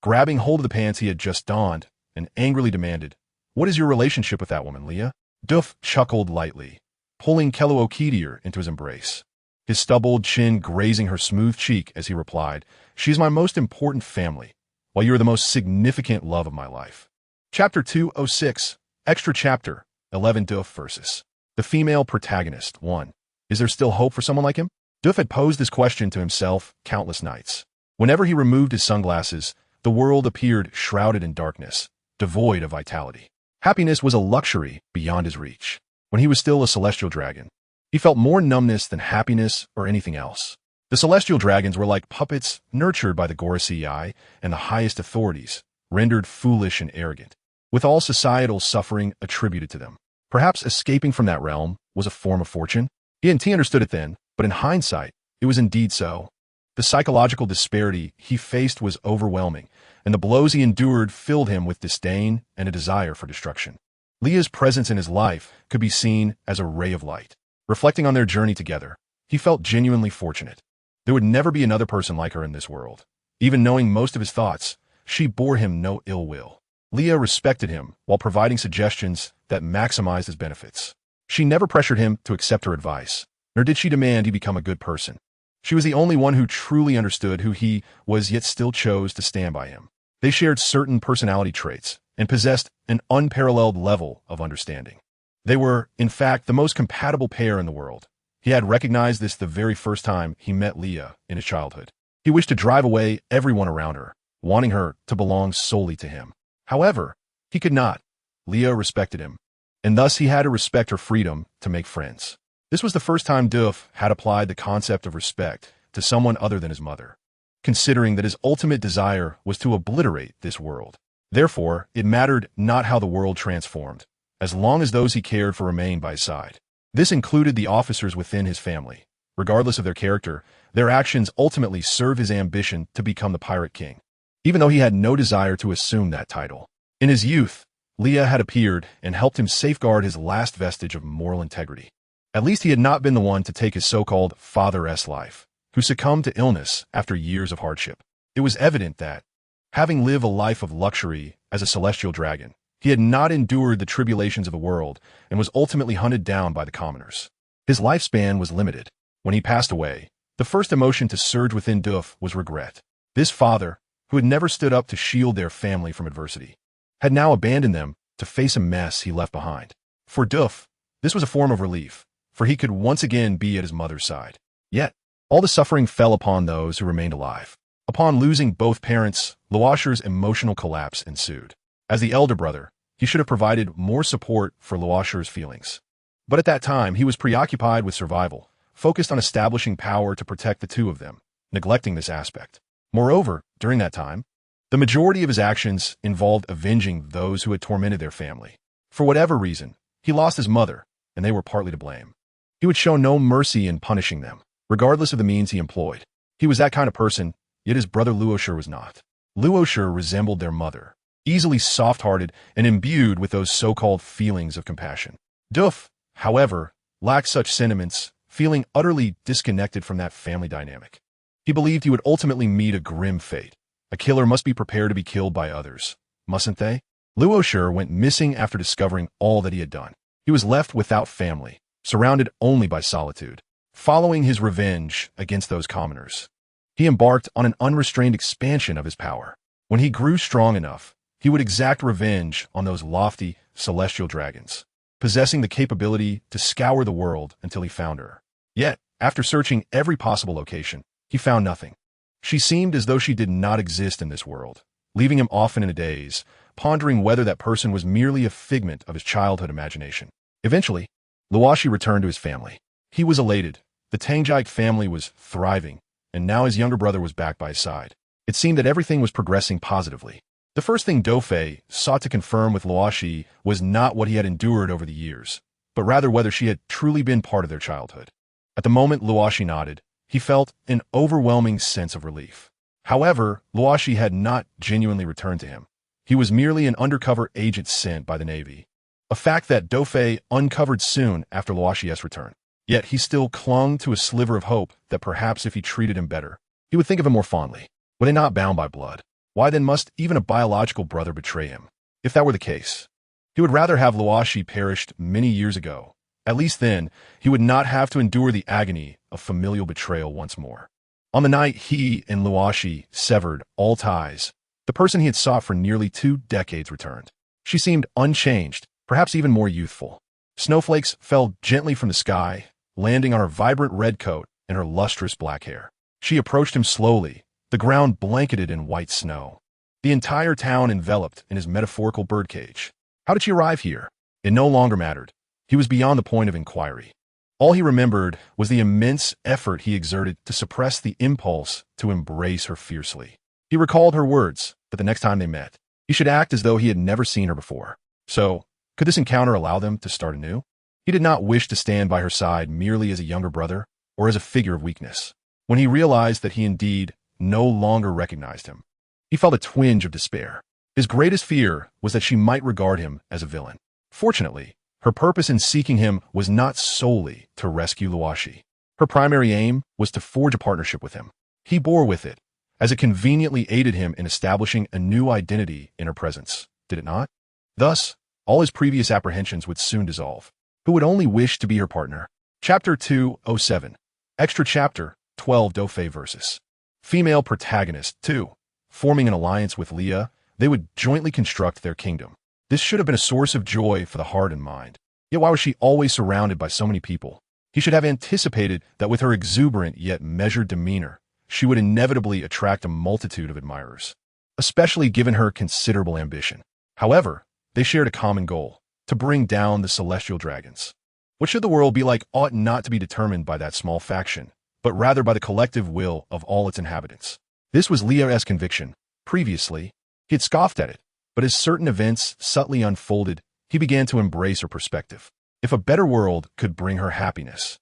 grabbing hold of the pants he had just donned, and angrily demanded, "What is your relationship with that woman, Leah?" Duff chuckled lightly, pulling Kizaruin into his embrace, his stubbled chin grazing her smooth cheek as he replied, "She is my most important family, while you are the most significant love of my life." Chapter 206, Extra Chapter 11. Duff versus the female protagonist. 1. Is there still hope for someone like him? Duff had posed this question to himself countless nights. Whenever he removed his sunglasses, the world appeared shrouded in darkness, devoid of vitality. Happiness was a luxury beyond his reach. When he was still a celestial dragon, he felt more numbness than happiness or anything else. The celestial dragons were like puppets nurtured by the Gorosei and the highest authorities, rendered foolish and arrogant, with all societal suffering attributed to them. Perhaps escaping from that realm was a form of fortune. He understood it then, but in hindsight, it was indeed so. The psychological disparity he faced was overwhelming, and the blows he endured filled him with disdain and a desire for destruction. Leah's presence in his life could be seen as a ray of light. Reflecting on their journey together, he felt genuinely fortunate. There would never be another person like her in this world. Even knowing most of his thoughts, she bore him no ill will. Leah respected him while providing suggestions that maximized his benefits. She never pressured him to accept her advice, nor did she demand he become a good person. She was the only one who truly understood who he was, yet still chose to stand by him. They shared certain personality traits and possessed an unparalleled level of understanding. They were, in fact, the most compatible pair in the world. He had recognized this the very first time he met Leah in his childhood. He wished to drive away everyone around her, wanting her to belong solely to him. However, he could not. Leah respected him, and thus he had to respect her freedom to make friends. This was the first time Duff had applied the concept of respect to someone other than his mother, considering that his ultimate desire was to obliterate this world. Therefore, it mattered not how the world transformed, as long as those he cared for remained by his side. This included the officers within his family, Regardless of their character, their actions ultimately serve his ambition to become the Pirate King, even though he had no desire to assume that title. In his youth, Leah had appeared and helped him safeguard his last vestige of moral integrity. At least he had not been the one to take his so-called father's life, who succumbed to illness after years of hardship. It was evident that, having lived a life of luxury as a celestial dragon, he had not endured the tribulations of the world and was ultimately hunted down by the commoners. His lifespan was limited. When he passed away, the first emotion to surge within Duff was regret. This father, who had never stood up to shield their family from adversity, had now abandoned them to face a mess he left behind. For Duff, this was a form of relief, for he could once again be at his mother's side. Yet, all the suffering fell upon those who remained alive. Upon losing both parents, Luasher's emotional collapse ensued. As the elder brother, he should have provided more support for Luasher's feelings. But at that time, he was preoccupied with survival, focused on establishing power to protect the two of them, neglecting this aspect. Moreover, during that time, the majority of his actions involved avenging those who had tormented their family. For whatever reason, he lost his mother, and they were partly to blame. He would show no mercy in punishing them, regardless of the means he employed. He was that kind of person, yet his brother Luosher was not. Luosher resembled their mother, easily soft-hearted and imbued with those so-called feelings of compassion. Duff, however, lacked such sentiments, feeling utterly disconnected from that family dynamic. He believed he would ultimately meet a grim fate. A killer must be prepared to be killed by others, mustn't they? Luosher went missing after discovering all that he had done. He was left without family, surrounded only by solitude. Following his revenge against those commoners, he embarked on an unrestrained expansion of his power. When he grew strong enough, he would exact revenge on those lofty, celestial dragons, possessing the capability to scour the world until he found her. Yet, after searching every possible location, he found nothing. She seemed as though she did not exist in this world, leaving him often in a daze, pondering whether that person was merely a figment of his childhood imagination. Eventually, Luoshi returned to his family. He was elated. The Tangjike family was thriving, and now his younger brother was back by his side. It seemed that everything was progressing positively. The first thing Dofei sought to confirm with Luoshi was not what he had endured over the years, but rather whether she had truly been part of their childhood. At the moment Luoshi nodded, he felt an overwhelming sense of relief. However, Luoshi had not genuinely returned to him. He was merely an undercover agent sent by the Navy, a fact that Dofei uncovered soon after Luoshi's return. Yet he still clung to a sliver of hope that perhaps if he treated him better, he would think of him more fondly. Were they not bound by blood? Why then must even a biological brother betray him? If that were the case, he would rather have Luoshi perished many years ago. At least then, he would not have to endure the agony of familial betrayal once more. On the night he and Luoshi severed all ties, the person he had sought for nearly 2 decades returned. She seemed unchanged, perhaps even more youthful. Snowflakes fell gently from the sky, landing on her vibrant red coat and her lustrous black hair. She approached him slowly, the ground blanketed in white snow. The entire town enveloped in his metaphorical birdcage. How did she arrive here? It no longer mattered. He was beyond the point of inquiry. All he remembered was the immense effort he exerted to suppress the impulse to embrace her fiercely. He recalled her words that the next time they met, he should act as though he had never seen her before. So, could this encounter allow them to start anew? He did not wish to stand by her side merely as a younger brother or as a figure of weakness. When he realized that he indeed no longer recognized him, he felt a twinge of despair. His greatest fear was that she might regard him as a villain. Fortunately, her purpose in seeking him was not solely to rescue Luoshi. Her primary aim was to forge a partnership with him. He bore with it, as it conveniently aided him in establishing a new identity in her presence, did it not? Thus, all his previous apprehensions would soon dissolve. Who would only wish to be her partner? Chapter 207. Extra Chapter 12 Dofei versus Female Protagonist 2. Forming an alliance with Leah, they would jointly construct their kingdom. This should have been a source of joy for the heart and mind. Yet why was she always surrounded by so many people? He should have anticipated that with her exuberant yet measured demeanor, she would inevitably attract a multitude of admirers, especially given her considerable ambition. However, they shared a common goal, to bring down the celestial dragons. What should the world be like ought not to be determined by that small faction, but rather by the collective will of all its inhabitants. This was Leah's conviction. Previously, he had scoffed at it, but as certain events subtly unfolded, he began to embrace her perspective. If a better world could bring her happiness,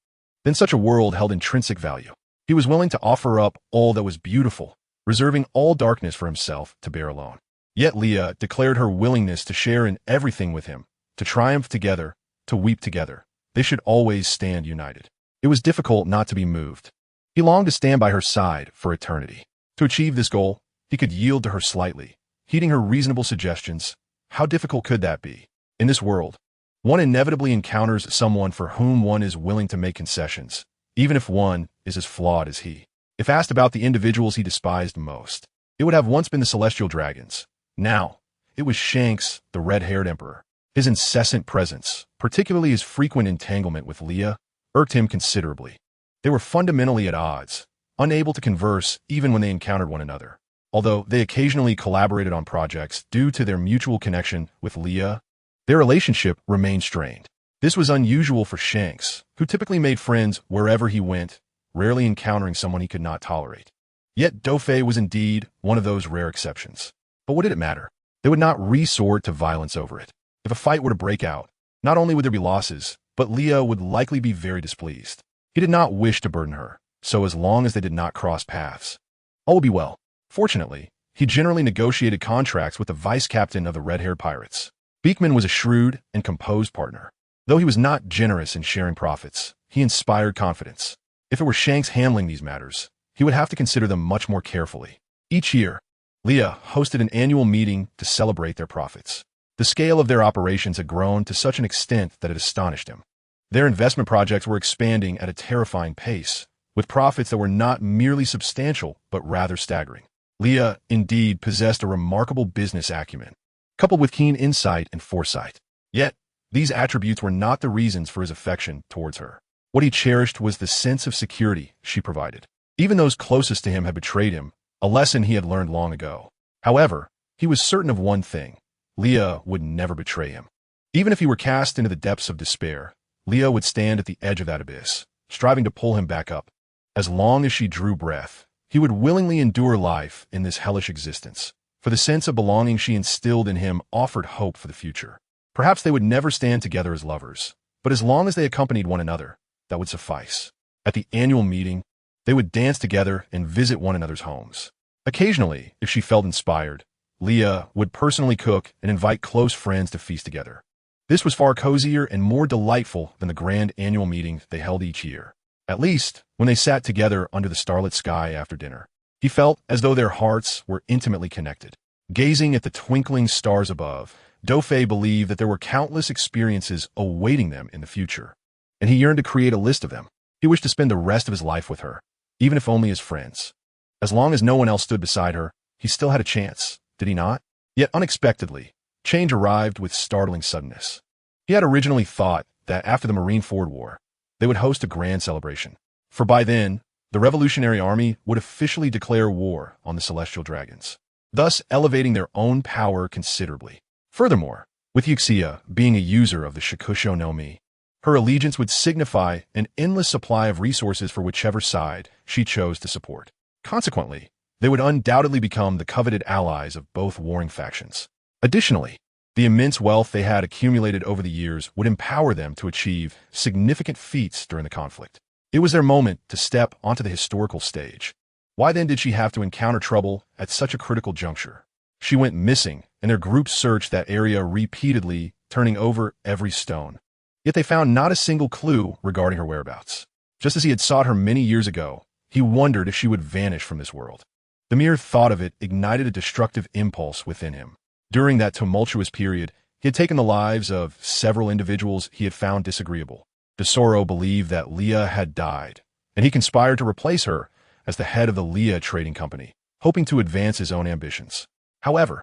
then such a world held intrinsic value. He was willing to offer up all that was beautiful, reserving all darkness for himself to bear alone. Yet Leah declared her willingness to share in everything with him, to triumph together, to weep together. They should always stand united. It was difficult not to be moved. He longed to stand by her side for eternity. To achieve this goal, he could yield to her slightly, heeding her reasonable suggestions. How difficult could that be? In this world, one inevitably encounters someone for whom one is willing to make concessions, even if one is as flawed as he. If asked about the individuals he despised most, it would have once been the celestial dragons. Now, it was Shanks, the red-haired emperor. His incessant presence, particularly his frequent entanglement with Leah, irked him considerably. They were fundamentally at odds, unable to converse even when they encountered one another. Although they occasionally collaborated on projects due to their mutual connection with Leah, their relationship remained strained. This was unusual for Shanks, who typically made friends wherever he went, rarely encountering someone he could not tolerate. Yet Dofei was indeed one of those rare exceptions. But what did it matter? They would not resort to violence over it. If a fight were to break out, not only would there be losses, but Leah would likely be very displeased. He did not wish to burden her, so as long as they did not cross paths, all would be well. Fortunately, he generally negotiated contracts with the vice-captain of the red-haired pirates. Beekman was a shrewd and composed partner. Though he was not generous in sharing profits, he inspired confidence. If it were Shanks handling these matters, he would have to consider them much more carefully. Each year, Leah hosted an annual meeting to celebrate their profits. The scale of their operations had grown to such an extent that it astonished him. Their investment projects were expanding at a terrifying pace, with profits that were not merely substantial but rather staggering. Leah, indeed, possessed a remarkable business acumen, coupled with keen insight and foresight. Yet, these attributes were not the reasons for his affection towards her. What he cherished was the sense of security she provided. Even those closest to him had betrayed him, a lesson he had learned long ago. However, he was certain of one thing: Leah would never betray him. Even if he were cast into the depths of despair, Leah would stand at the edge of that abyss, striving to pull him back up. As long as she drew breath, he would willingly endure life in this hellish existence, for the sense of belonging she instilled in him offered hope for the future. Perhaps they would never stand together as lovers, but as long as they accompanied one another, that would suffice. At the annual meeting, they would dance together and visit one another's homes. Occasionally, if she felt inspired, Leah would personally cook and invite close friends to feast together. This was far cozier and more delightful than the grand annual meeting they held each year. At least, when they sat together under the starlit sky after dinner, he felt as though their hearts were intimately connected. Gazing at the twinkling stars above, Dofei believed that there were countless experiences awaiting them in the future, and he yearned to create a list of them. He wished to spend the rest of his life with her, even if only as friends. As long as no one else stood beside her, he still had a chance, did he not? Yet unexpectedly, change arrived with startling suddenness. He had originally thought that after the Marineford War, they would host a grand celebration, for by then, the Revolutionary Army would officially declare war on the Celestial Dragons, thus elevating their own power considerably. Furthermore, with Yuxia being a user of the Shikusho no Mi, her allegiance would signify an endless supply of resources for whichever side she chose to support. Consequently, they would undoubtedly become the coveted allies of both warring factions. Additionally, the immense wealth they had accumulated over the years would empower them to achieve significant feats during the conflict. It was their moment to step onto the historical stage. Why then did she have to encounter trouble at such a critical juncture? She went missing, and their group searched that area repeatedly, turning over every stone. Yet they found not a single clue regarding her whereabouts. Just as he had sought her many years ago, he wondered if she would vanish from this world. The mere thought of it ignited a destructive impulse within him. During that tumultuous period, he had taken the lives of several individuals he had found disagreeable. Tesoro believed that Leah had died, and he conspired to replace her as the head of the Leah Trading Company, hoping to advance his own ambitions. However,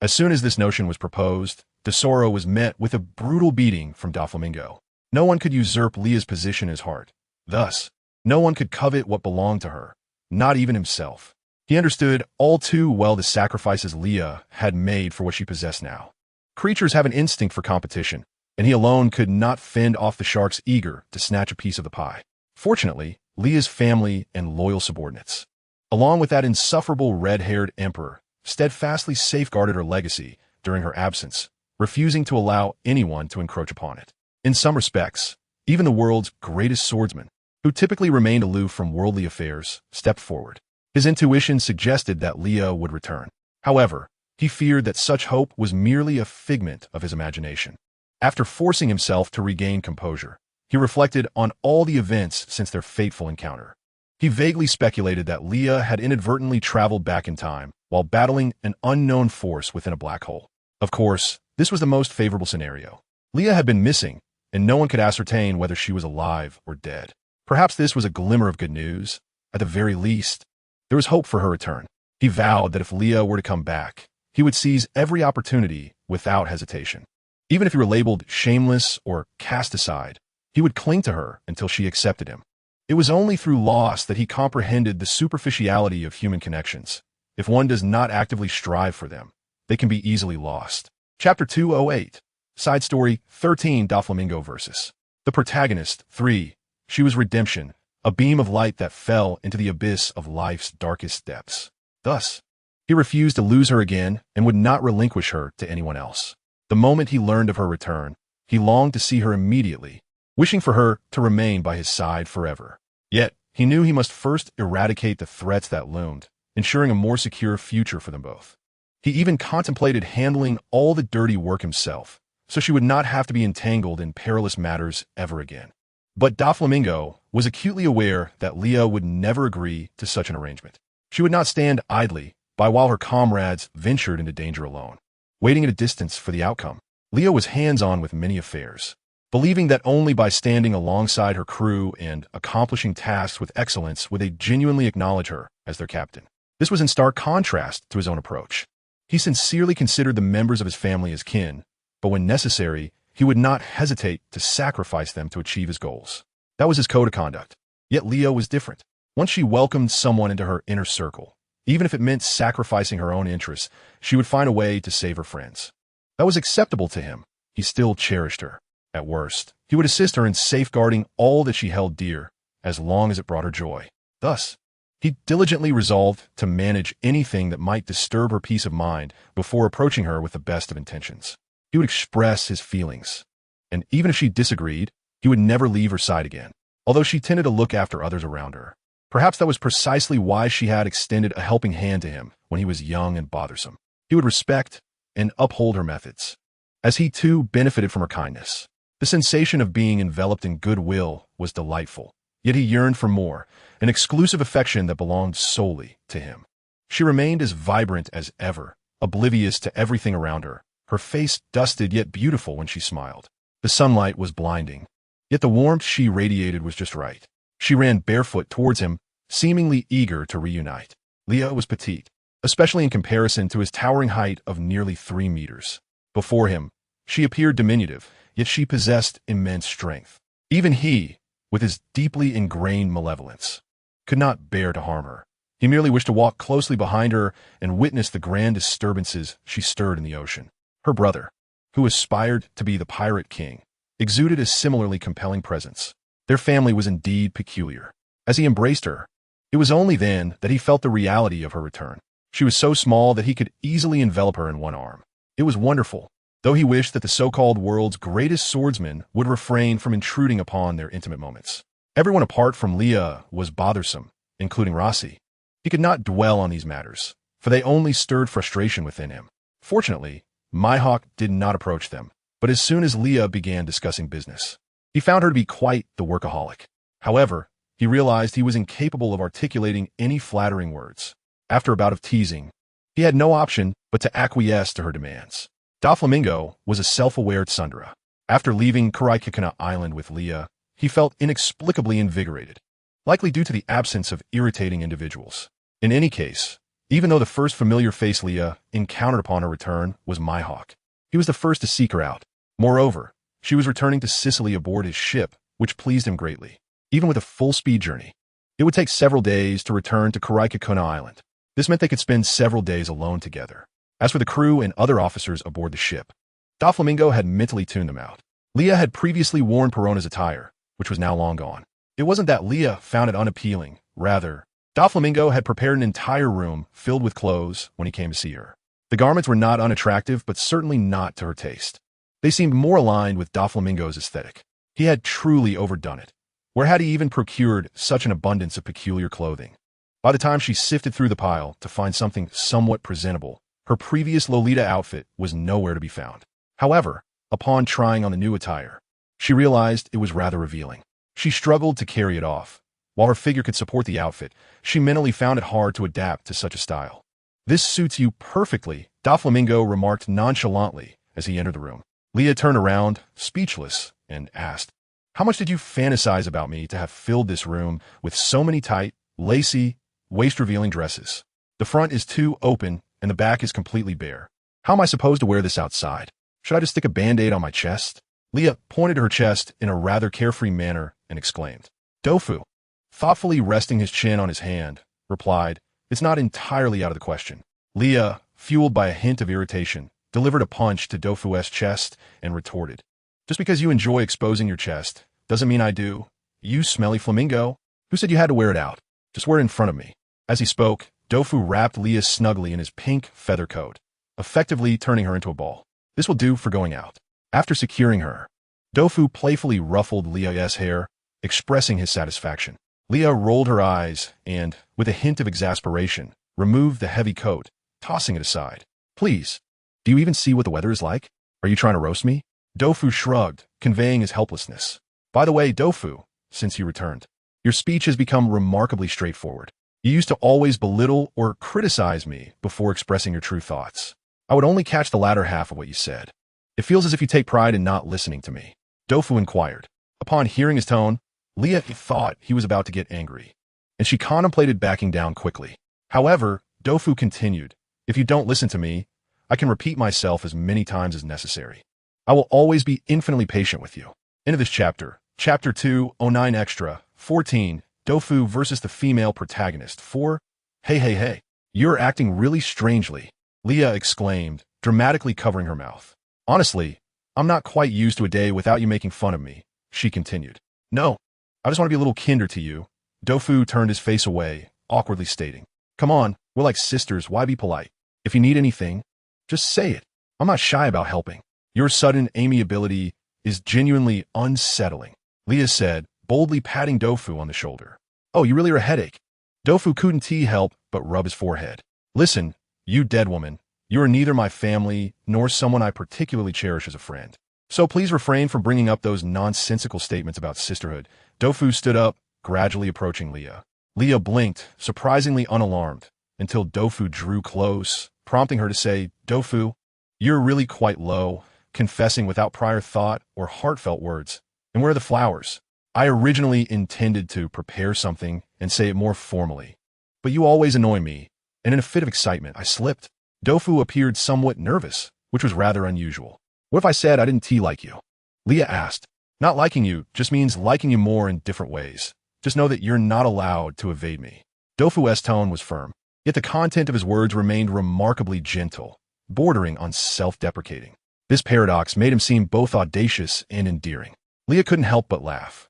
as soon as this notion was proposed, Tesoro was met with a brutal beating from Doflamingo. No one could usurp Leah's position as heart. Thus, no one could covet what belonged to her, not even himself. He understood all too well the sacrifices Leah had made for what she possessed now. Creatures have an instinct for competition, and he alone could not fend off the sharks eager to snatch a piece of the pie. Fortunately, Leah's family and loyal subordinates, along with that insufferable red-haired emperor, steadfastly safeguarded her legacy during her absence, refusing to allow anyone to encroach upon it. In some respects, even the world's greatest swordsman, who typically remained aloof from worldly affairs, stepped forward. His intuition suggested that Leah would return. However, he feared that such hope was merely a figment of his imagination. After forcing himself to regain composure, he reflected on all the events since their fateful encounter. He vaguely speculated that Leah had inadvertently traveled back in time while battling an unknown force within a black hole. Of course, this was the most favorable scenario. Leah had been missing, and no one could ascertain whether she was alive or dead. Perhaps this was a glimmer of good news. At the very least, there was hope for her return. He vowed that if Leah were to come back, he would seize every opportunity without hesitation. Even if he were labeled shameless or cast aside, he would cling to her until she accepted him. It was only through loss that he comprehended the superficiality of human connections. If one does not actively strive for them, they can be easily lost. Chapter 208. Side Story 13. Doflamingo versus the protagonist 3. She was redemption, a beam of light that fell into the abyss of life's darkest depths. Thus, he refused to lose her again and would not relinquish her to anyone else. The moment he learned of her return, he longed to see her immediately, wishing for her to remain by his side forever. Yet, he knew he must first eradicate the threats that loomed, ensuring a more secure future for them both. He even contemplated handling all the dirty work himself, so she would not have to be entangled in perilous matters ever again. But Doflamingo was acutely aware that Leah would never agree to such an arrangement. She would not stand idly by while her comrades ventured into danger alone, waiting at a distance for the outcome. Leah was hands-on with many affairs, believing that only by standing alongside her crew and accomplishing tasks with excellence would they genuinely acknowledge her as their captain. This was in stark contrast to his own approach. He sincerely considered the members of his family as kin, but when necessary, he would not hesitate to sacrifice them to achieve his goals. That was his code of conduct. Yet Leah was different. Once she welcomed someone into her inner circle, even if it meant sacrificing her own interests, she would find a way to save her friends. That was acceptable to him. He still cherished her. At worst, he would assist her in safeguarding all that she held dear, as long as it brought her joy. Thus, he diligently resolved to manage anything that might disturb her peace of mind before approaching her with the best of intentions. He would express his feelings, and even if she disagreed, he would never leave her side again, although she tended to look after others around her. Perhaps that was precisely why she had extended a helping hand to him when he was young and bothersome. He would respect and uphold her methods, as he too benefited from her kindness. The sensation of being enveloped in goodwill was delightful, yet he yearned for more, an exclusive affection that belonged solely to him. She remained as vibrant as ever, oblivious to everything around her, her face dusted yet beautiful when she smiled. The sunlight was blinding, yet the warmth she radiated was just right. She ran barefoot towards him, seemingly eager to reunite. Leah was petite, especially in comparison to his towering height of nearly 3 meters. Before him, she appeared diminutive, yet she possessed immense strength. Even he, with his deeply ingrained malevolence, could not bear to harm her. He merely wished to walk closely behind her and witness the grand disturbances she stirred in the ocean. Her brother, who aspired to be the pirate king, exuded a similarly compelling presence. Their family was indeed peculiar. As he embraced her, it was only then that he felt the reality of her return. She was so small that he could easily envelop her in one arm. It was wonderful, though he wished that the so-called world's greatest swordsman would refrain from intruding upon their intimate moments. Everyone apart from Leah was bothersome, including Rossi. He could not dwell on these matters, for they only stirred frustration within him. Fortunately, Mihawk did not approach them, but as soon as Leah began discussing business, he found her to be quite the workaholic. However, he realized he was incapable of articulating any flattering words. After a bout of teasing, he had no option but to acquiesce to her demands. Doflamingo was a self-aware tsundere. After leaving Karaikikana Island with Leah, he felt inexplicably invigorated, likely due to the absence of irritating individuals. In any case, even though the first familiar face Leah encountered upon her return was Mihawk, he was the first to seek her out. Moreover, she was returning to Sicily aboard his ship, which pleased him greatly. Even with a full-speed journey, it would take several days to return to Karaikikuna Island. This meant they could spend several days alone together. As for the crew and other officers aboard the ship, Doflamingo had mentally tuned them out. Leah had previously worn Perona's attire, which was now long gone. It wasn't that Leah found it unappealing. Rather, Doflamingo had prepared an entire room filled with clothes when he came to see her. The garments were not unattractive, but certainly not to her taste. They seemed more aligned with Doflamingo's aesthetic. He had truly overdone it. Where had he even procured such an abundance of peculiar clothing? By the time she sifted through the pile to find something somewhat presentable, her previous Lolita outfit was nowhere to be found. However, upon trying on the new attire, she realized it was rather revealing. She struggled to carry it off. While her figure could support the outfit, she mentally found it hard to adapt to such a style. "This suits you perfectly," Doflamingo remarked nonchalantly as he entered the room. Leah turned around, speechless, and asked, "How much did you fantasize about me to have filled this room with so many tight, lacy, waist-revealing dresses? The front is too open, and the back is completely bare. How am I supposed to wear this outside? Should I just stick a Band-Aid on my chest?" Leah pointed to her chest in a rather carefree manner and exclaimed. Dofu, thoughtfully resting his chin on his hand, replied, "It's not entirely out of the question." Leah, fueled by a hint of irritation, delivered a punch to Dofu's chest and retorted, "Just because you enjoy exposing your chest doesn't mean I do. You smelly flamingo. Who said you had to wear it out? Just wear it in front of me." As he spoke, Dofu wrapped Leah snugly in his pink feather coat, effectively turning her into a ball. "This will do for going out." After securing her, Dofu playfully ruffled Leah's hair, expressing his satisfaction. Leah rolled her eyes and, with a hint of exasperation, removed the heavy coat, tossing it aside. "Please, do you even see what the weather is like? Are you trying to roast me?" Dofu shrugged, conveying his helplessness. "By the way, Dofu, since you returned, your speech has become remarkably straightforward. You used to always belittle or criticize me before expressing your true thoughts. I would only catch the latter half of what you said. It feels as if you take pride in not listening to me." Dofu inquired. Upon hearing his tone, Leah thought he was about to get angry, and she contemplated backing down quickly. However, Dofu continued, "If you don't listen to me, I can repeat myself as many times as necessary. I will always be infinitely patient with you." End of this chapter. Chapter 209 Extra 14. Dofu versus the female protagonist. 4. Hey. You're acting really strangely," Leah exclaimed, dramatically covering her mouth. "Honestly, I'm not quite used to a day without you making fun of me," she continued. "No, I just want to be a little kinder to you." Dofu turned his face away, awkwardly stating, "Come on, we're like sisters, why be polite? If you need anything, just say it. I'm not shy about helping." "Your sudden amiability is genuinely unsettling," Leah said, boldly patting Dofu on the shoulder. "Oh, you really are a headache." Dofu couldn't help but rub his forehead. "Listen, you dead woman, you are neither my family nor someone I particularly cherish as a friend. So please refrain from bringing up those nonsensical statements about sisterhood." Dofu stood up, gradually approaching Leah. Leah blinked, surprisingly unalarmed, until Dofu drew close, prompting her to say, "Dofu, you're really quite low," confessing without prior thought or heartfelt words. "And where are the flowers? I originally intended to prepare something and say it more formally, but you always annoy me, and in a fit of excitement, I slipped." Dofu appeared somewhat nervous, which was rather unusual. "What if I said I didn't like you?" Leah asked. "Not liking you just means liking you more in different ways. Just know that you're not allowed to evade me." Dofu's tone was firm, yet the content of his words remained remarkably gentle, bordering on self-deprecating. This paradox made him seem both audacious and endearing. Leah couldn't help but laugh.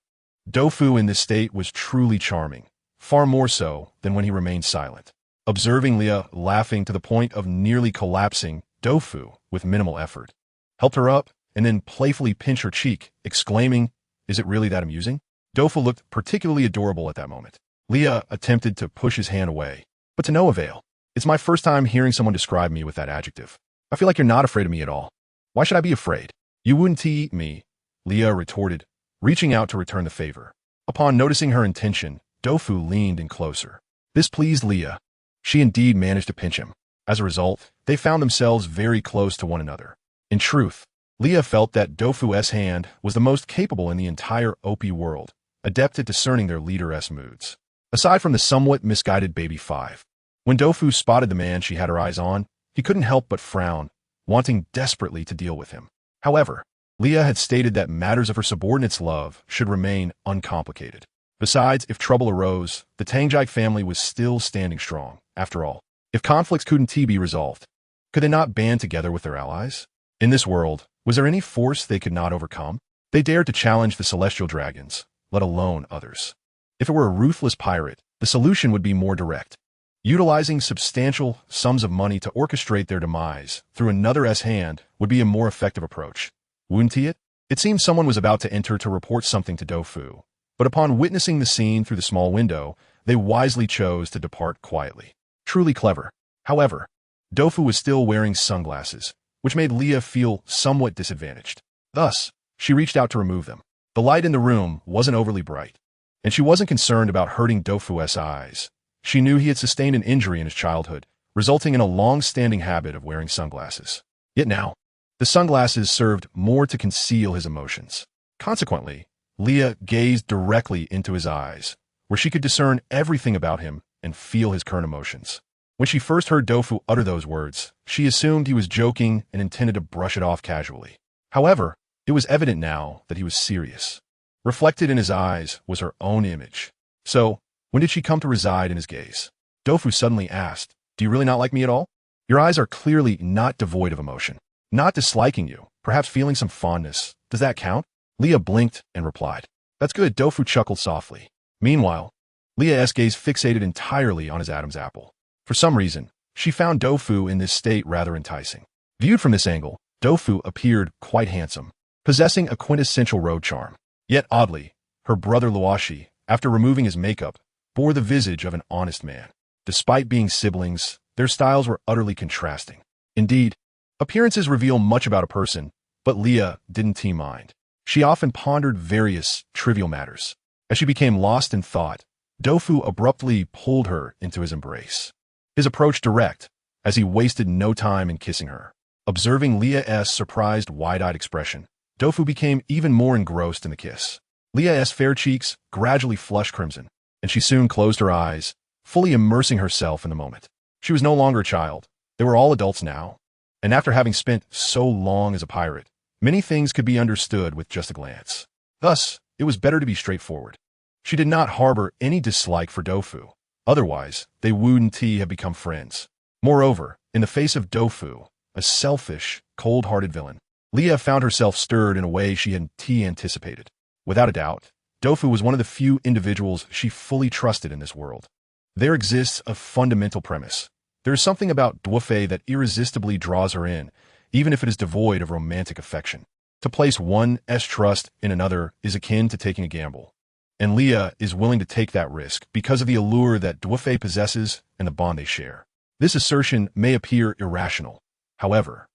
Dofu in this state was truly charming, far more so than when he remained silent. Observing Leah laughing to the point of nearly collapsing, Dofu, with minimal effort, helped her up and then playfully pinched her cheek, exclaiming, "Is it really that amusing?" Dofu looked particularly adorable at that moment. Leah attempted to push his hand away, but to no avail. "It's my first time hearing someone describe me with that adjective. I feel like you're not afraid of me at all. Why should I be afraid?" "You wouldn't eat me," Leah retorted, reaching out to return the favor. Upon noticing her intention, Dofu leaned in closer. This pleased Leah. She indeed managed to pinch him. As a result, they found themselves very close to one another. In truth, Leah felt that Dofu's hand was the most capable in the entire OP world, adept at discerning their leader's moods. Aside from the somewhat misguided Baby 5, when Dofu spotted the man she had her eyes on, he couldn't help but frown, wanting desperately to deal with him. However, Leah had stated that matters of her subordinate's love should remain uncomplicated. Besides, if trouble arose, the Tangjai family was still standing strong. After all, if conflicts couldn't be resolved, could they not band together with their allies? In this world, was there any force they could not overcome? They dared to challenge the celestial dragons, let alone others. If it were a ruthless pirate, the solution would be more direct. Utilizing substantial sums of money to orchestrate their demise through another's hand would be a more effective approach. Wouldn't it? It seemed someone was about to enter to report something to Dofu, But upon witnessing the scene through the small window, they wisely chose to depart quietly. Truly clever. However, Dofu was still wearing sunglasses, which made Leah feel somewhat disadvantaged. Thus, she reached out to remove them. The light in the room wasn't overly bright, and she wasn't concerned about hurting Dofu's eyes. She knew he had sustained an injury in his childhood, resulting in a long-standing habit of wearing sunglasses. Yet now, the sunglasses served more to conceal his emotions. Consequently, Leah gazed directly into his eyes, where she could discern everything about him and feel his current emotions. When she first heard Dofu utter those words, she assumed he was joking and intended to brush it off casually. However, it was evident now that he was serious. Reflected in his eyes was her own image. So, when did she come to reside in his gaze? Dofu suddenly asked, "Do you really not like me at all? Your eyes are clearly not devoid of emotion. Not disliking you, perhaps feeling some fondness. Does that count?" Leah blinked and replied, "That's good." Dofu chuckled softly. Meanwhile, Leah's gaze fixated entirely on his Adam's apple. For some reason, she found Dofu in this state rather enticing. Viewed from this angle, Dofu appeared quite handsome, possessing a quintessential road charm. Yet oddly, her brother Luashi, after removing his makeup, bore the visage of an honest man. Despite being siblings, their styles were utterly contrasting. Indeed, appearances reveal much about a person, but Leah didn't mind. She often pondered various trivial matters. As she became lost in thought, Dofu abruptly pulled her into his embrace. His approach direct, as he wasted no time in kissing her. Observing Leah's surprised, wide-eyed expression, Dofu became even more engrossed in the kiss. Leah's fair cheeks gradually flushed crimson, and she soon closed her eyes, fully immersing herself in the moment. She was no longer a child. They were all adults now. And after having spent so long as a pirate, many things could be understood with just a glance. Thus, it was better to be straightforward. She did not harbor any dislike for Dofu. Otherwise, they wouldn't have become friends. Moreover, in the face of Dofu, a selfish, cold-hearted villain, Leah found herself stirred in a way she hadn't anticipated. Without a doubt, Dofu was one of the few individuals she fully trusted in this world. There exists a fundamental premise. There is something about Dwufe that irresistibly draws her in, even if it is devoid of romantic affection. To place one's trust in another is akin to taking a gamble. And Leah is willing to take that risk because of the allure that Dwufe possesses and the bond they share. This assertion may appear irrational. However,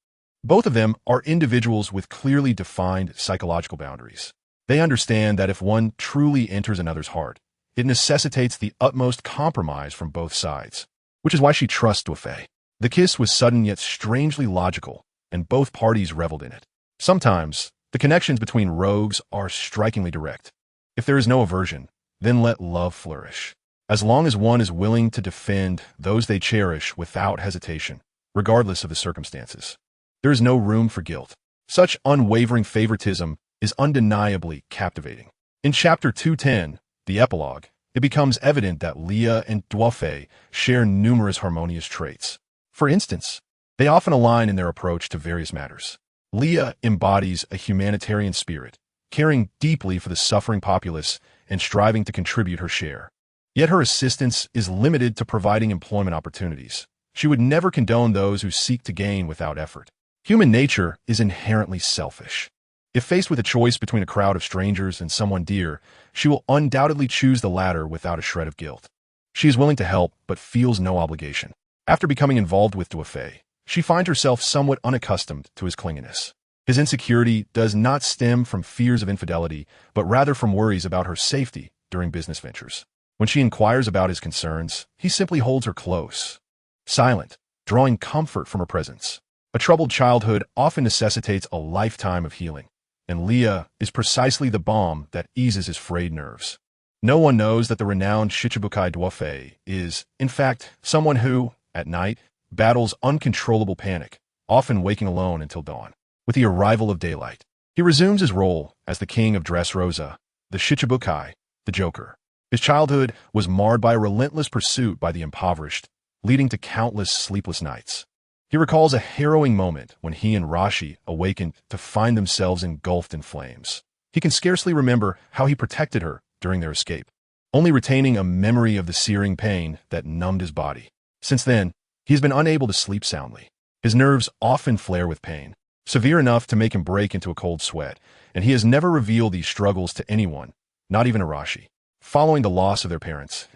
both of them are individuals with clearly defined psychological boundaries. They understand that if one truly enters another's heart, it necessitates the utmost compromise from both sides, which is why she trusts Dwufe. The kiss was sudden yet strangely logical, and both parties reveled in it. Sometimes, the connections between rogues are strikingly direct. If there is no aversion, then let love flourish. As long as one is willing to defend those they cherish without hesitation, regardless of the circumstances, there is no room for guilt. Such unwavering favoritism is undeniably captivating. In Chapter 210, the epilogue, it becomes evident that Leah and Dwufe share numerous harmonious traits. For instance, they often align in their approach to various matters. Leah embodies a humanitarian spirit, caring deeply for the suffering populace and striving to contribute her share. Yet her assistance is limited to providing employment opportunities. She would never condone those who seek to gain without effort. Human nature is inherently selfish. If faced with a choice between a crowd of strangers and someone dear, she will undoubtedly choose the latter without a shred of guilt. She is willing to help, but feels no obligation. After becoming involved with Dwufe, she finds herself somewhat unaccustomed to his clinginess. His insecurity does not stem from fears of infidelity, but rather from worries about her safety during business ventures. When she inquires about his concerns, he simply holds her close, silent, drawing comfort from her presence. A troubled childhood often necessitates a lifetime of healing, and Leah is precisely the balm that eases his frayed nerves. No one knows that the renowned Shichibukai Dwufe is, in fact, someone who, at night, battles uncontrollable panic, often waking alone until dawn. With the arrival of daylight, he resumes his role as the king of Dressrosa, the Shichibukai, the Joker. His childhood was marred by a relentless pursuit by the impoverished, leading to countless sleepless nights. He recalls a harrowing moment when he and Rashi awakened to find themselves engulfed in flames. He can scarcely remember how he protected her during their escape, only retaining a memory of the searing pain that numbed his body. Since then, he has been unable to sleep soundly. His nerves often flare with pain, severe enough to make him break into a cold sweat, and he has never revealed these struggles to anyone, not even Arashi. Following the loss of their parents,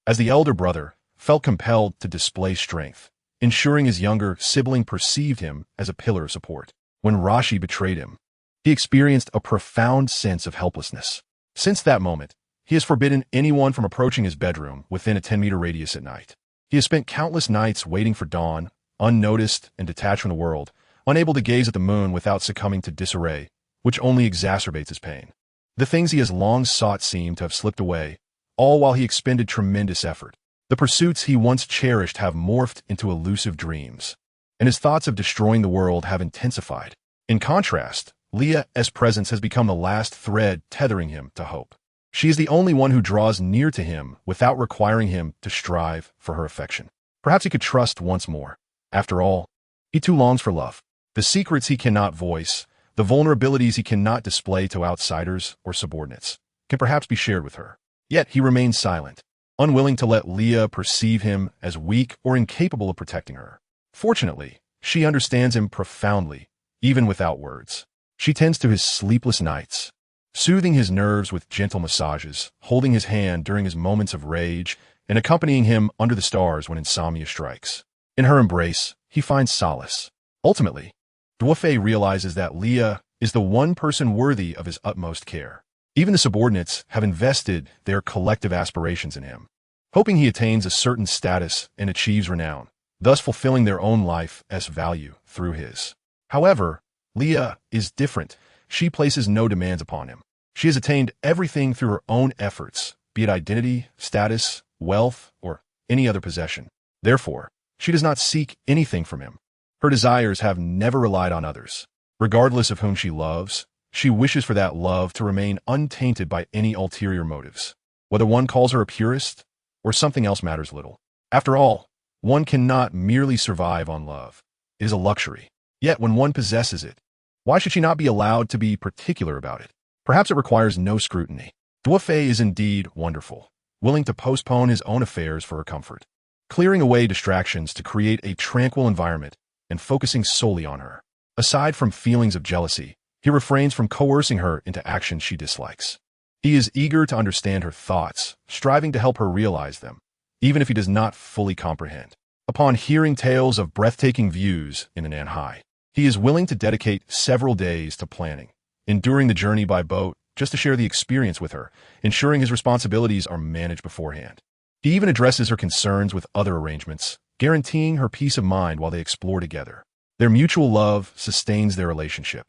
as the elder brother felt compelled to display strength, ensuring his younger sibling perceived him as a pillar of support. When Rashi betrayed him, he experienced a profound sense of helplessness. Since that moment, he has forbidden anyone from approaching his bedroom within a 10-meter radius at night. He has spent countless nights waiting for dawn, unnoticed and detached from the world, unable to gaze at the moon without succumbing to disarray, which only exacerbates his pain. The things he has long sought seem to have slipped away, all while he expended tremendous effort. The pursuits he once cherished have morphed into elusive dreams, and his thoughts of destroying the world have intensified. In contrast, Leah's presence has become the last thread tethering him to hope. She is the only one who draws near to him without requiring him to strive for her affection. Perhaps he could trust once more. After all, he too longs for love. The secrets he cannot voice, the vulnerabilities he cannot display to outsiders or subordinates, can perhaps be shared with her. Yet he remains silent, unwilling to let Leah perceive him as weak or incapable of protecting her. Fortunately, she understands him profoundly, even without words. She tends to his sleepless nights, soothing his nerves with gentle massages, holding his hand during his moments of rage, and accompanying him under the stars when insomnia strikes. In her embrace, he finds solace. Ultimately, Dwafei realizes that Leah is the one person worthy of his utmost care. Even the subordinates have invested their collective aspirations in him, hoping he attains a certain status and achieves renown, thus fulfilling their own life as value through his. However, Leah is different. She places no demands upon him. She has attained everything through her own efforts, be it identity, status, wealth, or any other possession. Therefore, she does not seek anything from him. Her desires have never relied on others. Regardless of whom she loves, she wishes for that love to remain untainted by any ulterior motives. Whether one calls her a purist or something else matters little. After all, one cannot merely survive on love. It is a luxury. Yet when one possesses it, why should she not be allowed to be particular about it? Perhaps it requires no scrutiny. Dwafei is indeed wonderful, willing to postpone his own affairs for her comfort, clearing away distractions to create a tranquil environment and focusing solely on her. Aside from feelings of jealousy, he refrains from coercing her into actions she dislikes. He is eager to understand her thoughts, striving to help her realize them, even if he does not fully comprehend. Upon hearing tales of breathtaking views in Nanhai, he is willing to dedicate several days to planning, enduring the journey by boat just to share the experience with her, ensuring his responsibilities are managed beforehand. He even addresses her concerns with other arrangements, guaranteeing her peace of mind while they explore together. Their mutual love sustains their relationship,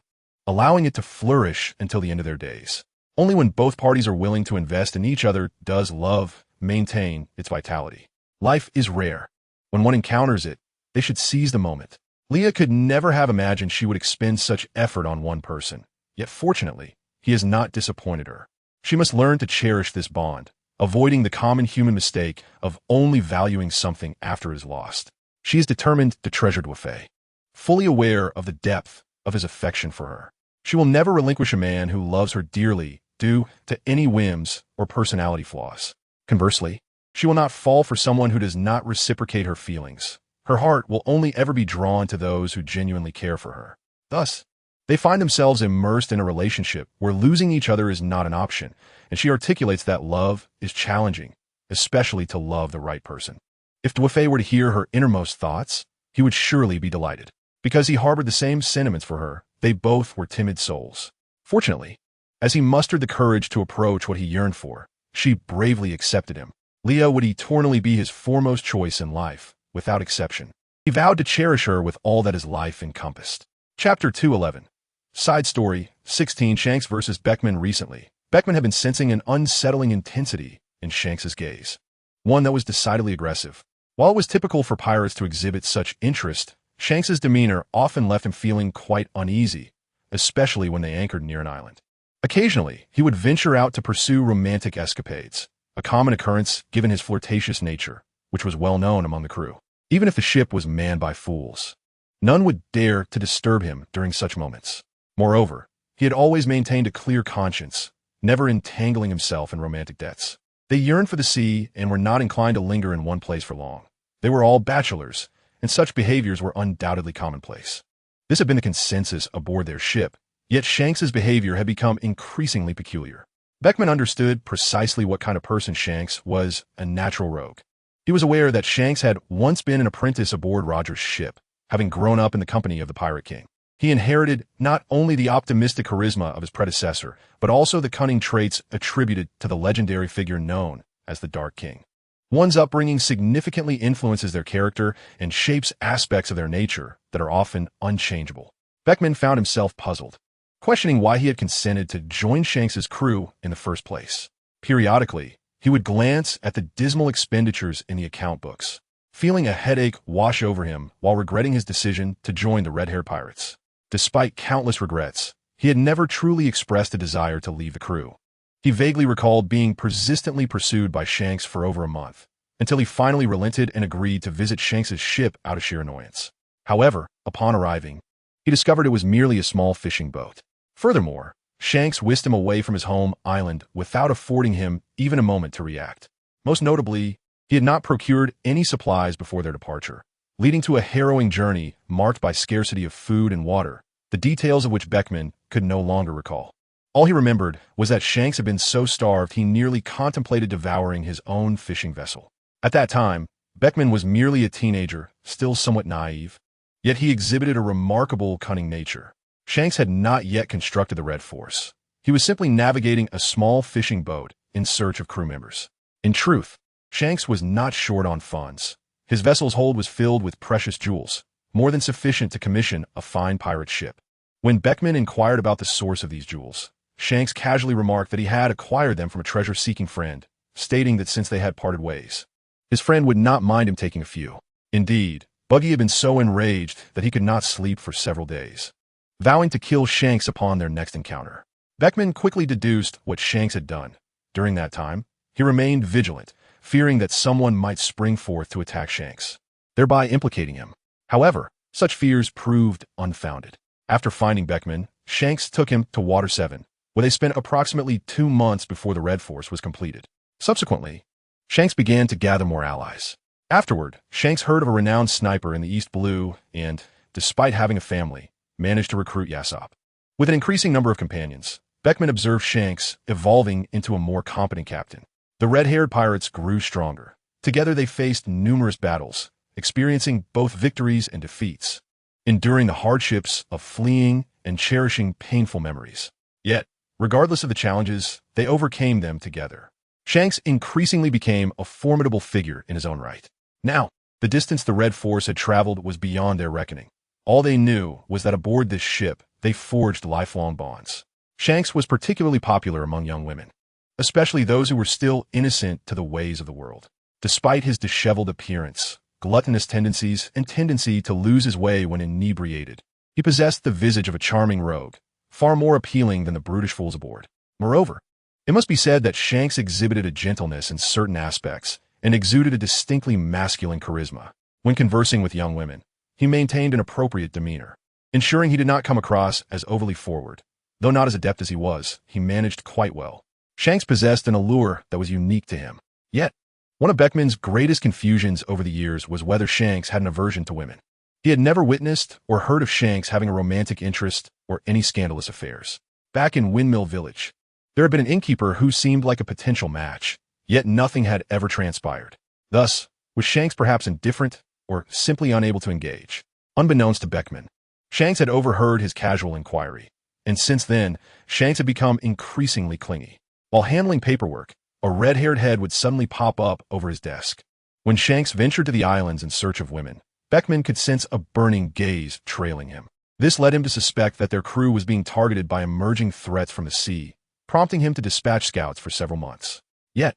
allowing it to flourish until the end of their days. Only when both parties are willing to invest in each other does love maintain its vitality. Life is rare. When one encounters it, they should seize the moment. Leah could never have imagined she would expend such effort on one person, yet fortunately, he has not disappointed her. She must learn to cherish this bond, avoiding the common human mistake of only valuing something after it is lost. She is determined to treasure Dwafei, fully aware of the depth of his affection for her. She will never relinquish a man who loves her dearly due to any whims or personality flaws. Conversely, she will not fall for someone who does not reciprocate her feelings. Her heart will only ever be drawn to those who genuinely care for her. Thus, they find themselves immersed in a relationship where losing each other is not an option, and she articulates that love is challenging, especially to love the right person. If Dwafei were to hear her innermost thoughts, he would surely be delighted. Because he harbored the same sentiments for her, they both were timid souls. Fortunately, as he mustered the courage to approach what he yearned for, she bravely accepted him. Leah would eternally be his foremost choice in life, without exception. He vowed to cherish her with all that his life encompassed. Chapter 211. Side story 16. Shanks versus Beckman. Recently, Beckman had been sensing an unsettling intensity in Shanks's gaze, one that was decidedly aggressive. While it was typical for pirates to exhibit such interest, Shanks's demeanor often left him feeling quite uneasy, especially when they anchored near an island. Occasionally, he would venture out to pursue romantic escapades, a common occurrence given his flirtatious nature, which was well known among the crew. Even if the ship was manned by fools, none would dare to disturb him during such moments. Moreover, he had always maintained a clear conscience, never entangling himself in romantic debts. They yearned for the sea and were not inclined to linger in one place for long. They were all bachelors, and such behaviors were undoubtedly commonplace. This had been the consensus aboard their ship, yet Shanks's behavior had become increasingly peculiar. Beckman understood precisely what kind of person Shanks was, a natural rogue. He was aware that Shanks had once been an apprentice aboard Roger's ship, having grown up in the company of the Pirate King. He inherited not only the optimistic charisma of his predecessor, but also the cunning traits attributed to the legendary figure known as the Dark King. One's upbringing significantly influences their character and shapes aspects of their nature that are often unchangeable. Beckman found himself puzzled, questioning why he had consented to join Shanks's crew in the first place. Periodically, he would glance at the dismal expenditures in the account books, feeling a headache wash over him while regretting his decision to join the red-haired pirates. Despite countless regrets, he had never truly expressed a desire to leave the crew. He vaguely recalled being persistently pursued by Shanks for over a month, until he finally relented and agreed to visit Shanks's ship out of sheer annoyance. However, upon arriving, he discovered it was merely a small fishing boat. Furthermore, Shanks whisked him away from his home island without affording him even a moment to react. Most notably, he had not procured any supplies before their departure, leading to a harrowing journey marked by scarcity of food and water, the details of which Beckman could no longer recall. All he remembered was that Shanks had been so starved he nearly contemplated devouring his own fishing vessel. At that time, Beckman was merely a teenager, still somewhat naive, yet he exhibited a remarkable cunning nature. Shanks had not yet constructed the Red Force. He was simply navigating a small fishing boat in search of crew members. In truth, Shanks was not short on funds. His vessel's hold was filled with precious jewels, more than sufficient to commission a fine pirate ship. When Beckman inquired about the source of these jewels, Shanks casually remarked that he had acquired them from a treasure-seeking friend, stating that since they had parted ways, his friend would not mind him taking a few. Indeed, Buggy had been so enraged that he could not sleep for several days, vowing to kill Shanks upon their next encounter. Beckman quickly deduced what Shanks had done. During that time, he remained vigilant, fearing that someone might spring forth to attack Shanks, thereby implicating him. However, such fears proved unfounded. After finding Beckman, Shanks took him to Water 7, where they spent approximately 2 months before the Red Force was completed. Subsequently, Shanks began to gather more allies. Afterward, Shanks heard of a renowned sniper in the East Blue and, despite having a family, managed to recruit Yassop. With an increasing number of companions, Beckman observed Shanks evolving into a more competent captain. The red-haired pirates grew stronger. Together they faced numerous battles, experiencing both victories and defeats, enduring the hardships of fleeing and cherishing painful memories. Yet, regardless of the challenges, they overcame them together. Shanks increasingly became a formidable figure in his own right. Now, the distance the Red Force had traveled was beyond their reckoning. All they knew was that aboard this ship, they forged lifelong bonds. Shanks was particularly popular among young women, especially those who were still innocent to the ways of the world. Despite his disheveled appearance, gluttonous tendencies, and tendency to lose his way when inebriated, he possessed the visage of a charming rogue, far more appealing than the brutish fools aboard. Moreover, it must be said that Shanks exhibited a gentleness in certain aspects and exuded a distinctly masculine charisma. When conversing with young women, he maintained an appropriate demeanor, ensuring he did not come across as overly forward. Though not as adept as he was, he managed quite well. Shanks possessed an allure that was unique to him. Yet, one of Beckman's greatest confusions over the years was whether Shanks had an aversion to women. He had never witnessed or heard of Shanks having a romantic interest or any scandalous affairs. Back in Windmill Village, there had been an innkeeper who seemed like a potential match, yet nothing had ever transpired. Thus, was Shanks perhaps indifferent or simply unable to engage? Unbeknownst to Beckman, Shanks had overheard his casual inquiry, and since then, Shanks had become increasingly clingy. While handling paperwork, a red-haired head would suddenly pop up over his desk. When Shanks ventured to the islands in search of women, Beckman could sense a burning gaze trailing him. This led him to suspect that their crew was being targeted by emerging threats from the sea, prompting him to dispatch scouts for several months. Yet,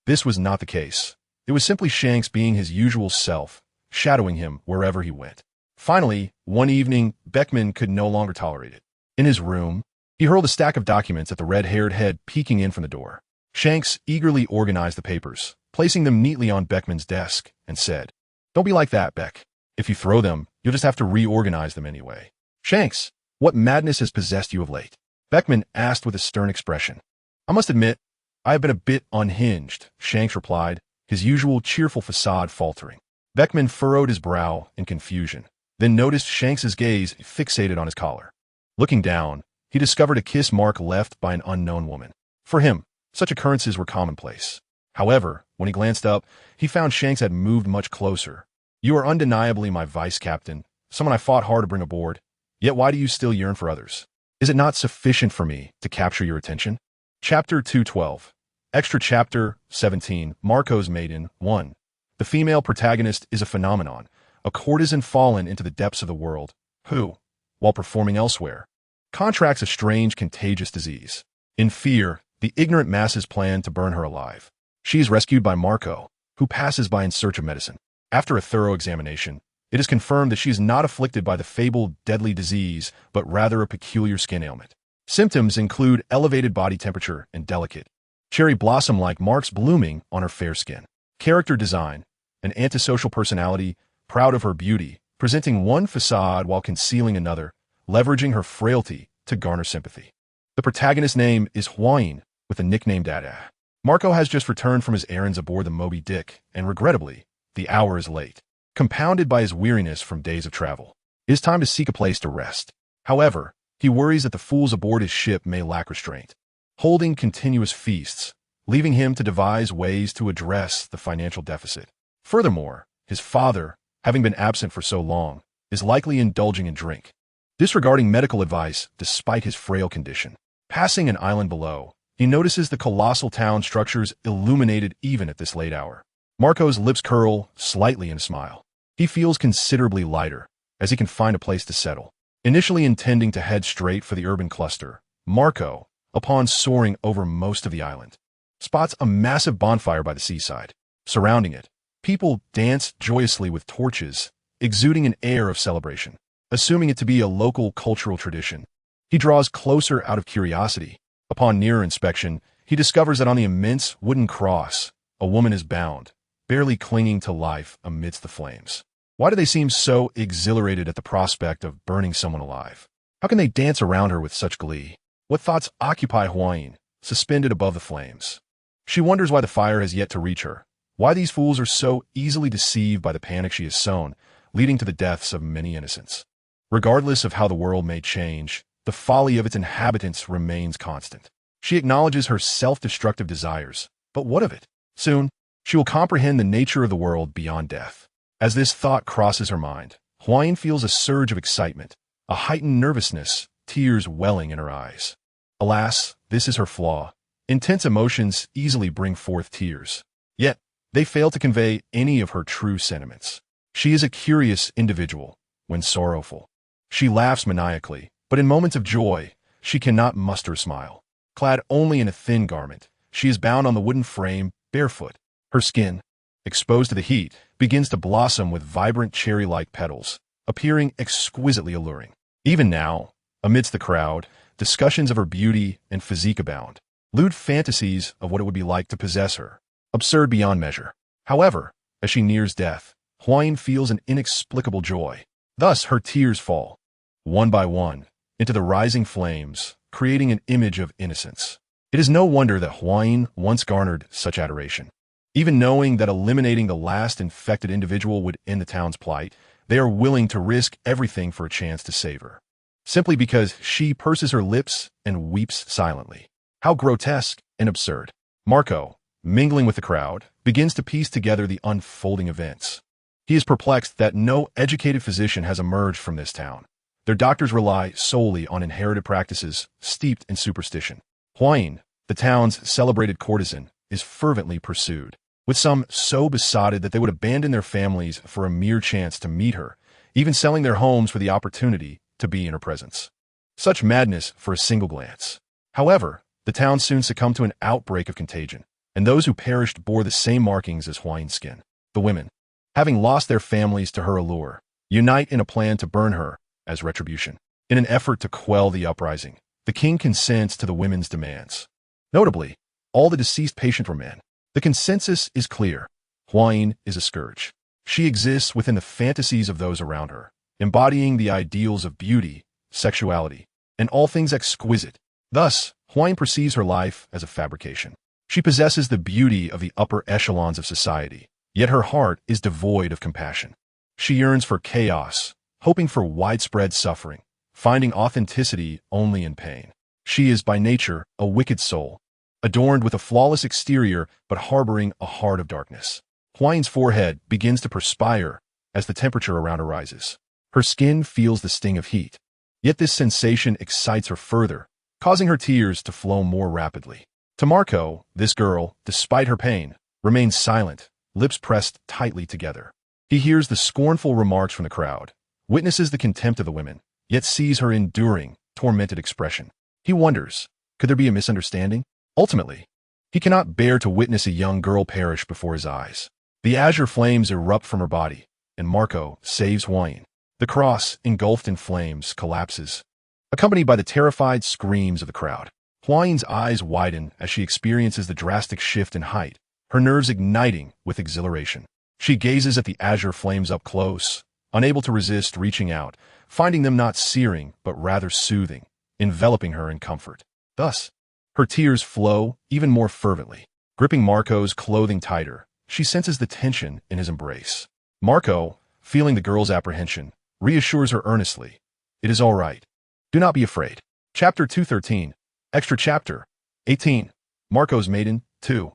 this was not the case. It was simply Shanks being his usual self, shadowing him wherever he went. Finally, one evening, Beckman could no longer tolerate it. In his room, he hurled a stack of documents at the red-haired head peeking in from the door. Shanks eagerly organized the papers, placing them neatly on Beckman's desk, and said, "Don't be like that, Beck. If you throw them, you'll just have to reorganize them anyway." "Shanks, what madness has possessed you of late?" Beckman asked with a stern expression. "I must admit, I have been a bit unhinged," Shanks replied, his usual cheerful facade faltering. Beckman furrowed his brow in confusion, then noticed Shanks's gaze fixated on his collar. Looking down, he discovered a kiss mark left by an unknown woman. For him, Such occurrences were commonplace. However, when he glanced up, he found Shanks had moved much closer. You are undeniably my vice captain, someone I fought hard to bring aboard. Yet why do you still yearn for others? Is it not sufficient for me to capture your attention? Chapter 212. Extra Chapter 17. Marco's Maiden 1. The female protagonist is a phenomenon, a courtesan fallen into the depths of the world, who, while performing elsewhere, contracts a strange contagious disease. In fear, the ignorant masses plan to burn her alive. She is rescued by Marco, who passes by in search of medicine. After a thorough examination, it is confirmed that she is not afflicted by the fabled deadly disease, but rather a peculiar skin ailment. Symptoms include elevated body temperature and delicate, cherry blossom-like marks blooming on her fair skin. Character design: an antisocial personality, proud of her beauty, presenting one facade while concealing another, leveraging her frailty to garner sympathy. The protagonist's name is Huayin, with a nickname Dada. Marco has just returned from his errands aboard the Moby Dick, and regrettably, the hour is late. Compounded by his weariness from days of travel, it is time to seek a place to rest. However, he worries that the fools aboard his ship may lack restraint, holding continuous feasts, leaving him to devise ways to address the financial deficit. Furthermore, his father, having been absent for so long, is likely indulging in drink, disregarding medical advice despite his frail condition. Passing an island below, he notices the colossal town structures illuminated even at this late hour. Marco's lips curl slightly in a smile. He feels considerably lighter, as he can find a place to settle. Initially intending to head straight for the urban cluster, Marco, upon soaring over most of the island, spots a massive bonfire by the seaside. Surrounding it, people dance joyously with torches, exuding an air of celebration. Assuming it to be a local cultural tradition, he draws closer out of curiosity. Upon nearer inspection, he discovers that on the immense wooden cross, a woman is bound, barely clinging to life amidst the flames. Why do they seem so exhilarated at the prospect of burning someone alive? How can they dance around her with such glee? What thoughts occupy Huayin, suspended above the flames? She wonders why the fire has yet to reach her, why these fools are so easily deceived by the panic she has sown, leading to the deaths of many innocents. Regardless of how the world may change, the folly of its inhabitants remains constant. She acknowledges her self-destructive desires, but what of it? Soon, she will comprehend the nature of the world beyond death. As this thought crosses her mind, Huayin feels a surge of excitement, a heightened nervousness, tears welling in her eyes. Alas, this is her flaw. Intense emotions easily bring forth tears. Yet, they fail to convey any of her true sentiments. She is a curious individual when sorrowful. She laughs maniacally, but in moments of joy, she cannot muster a smile. Clad only in a thin garment, she is bound on the wooden frame, barefoot. Her skin, exposed to the heat, begins to blossom with vibrant cherry-like petals, appearing exquisitely alluring. Even now, amidst the crowd, discussions of her beauty and physique abound. Lewd fantasies of what it would be like to possess her, absurd beyond measure. However, as she nears death, Huayin feels an inexplicable joy. Thus her tears fall, one by one, into the rising flames, creating an image of innocence. It is no wonder that Huayin once garnered such adoration. Even knowing that eliminating the last infected individual would end the town's plight, they are willing to risk everything for a chance to save her, simply because she purses her lips and weeps silently. How grotesque and absurd. Marco, mingling with the crowd, begins to piece together the unfolding events. He is perplexed that no educated physician has emerged from this town. Their doctors rely solely on inherited practices steeped in superstition. Huayin, the town's celebrated courtesan, is fervently pursued, with some so besotted that they would abandon their families for a mere chance to meet her, even selling their homes for the opportunity to be in her presence. Such madness for a single glance. However, the town soon succumbed to an outbreak of contagion, and those who perished bore the same markings as Huayin's skin. The women, having lost their families to her allure, unite in a plan to burn her as retribution. In an effort to quell the uprising, the king consents to the women's demands. Notably, all the deceased patients were men. The consensus is clear. Huayin is a scourge. She exists within the fantasies of those around her, embodying the ideals of beauty, sexuality, and all things exquisite. Thus, Huayin perceives her life as a fabrication. She possesses the beauty of the upper echelons of society, yet her heart is devoid of compassion. She yearns for chaos, hoping for widespread suffering, finding authenticity only in pain. She is by nature a wicked soul, adorned with a flawless exterior but harboring a heart of darkness. Huayine's forehead begins to perspire as the temperature around her rises. Her skin feels the sting of heat. Yet this sensation excites her further, causing her tears to flow more rapidly. To Marco, this girl, despite her pain, remains silent, lips pressed tightly together. He hears the scornful remarks from the crowd, witnesses the contempt of the women, yet sees her enduring, tormented expression. He wonders, could there be a misunderstanding? Ultimately, he cannot bear to witness a young girl perish before his eyes. The azure flames erupt from her body, and Marco saves Huayine. The cross, engulfed in flames, collapses, accompanied by the terrified screams of the crowd. Huayine's eyes widen as she experiences the drastic shift in height, her nerves igniting with exhilaration. She gazes at the azure flames up close, unable to resist reaching out, finding them not searing but rather soothing, enveloping her in comfort. Thus, her tears flow even more fervently. Gripping Marco's clothing tighter, she senses the tension in his embrace. Marco, feeling the girl's apprehension, reassures her earnestly. It is all right. Do not be afraid. Chapter 213. Extra Chapter 18. Marco's Maiden 2.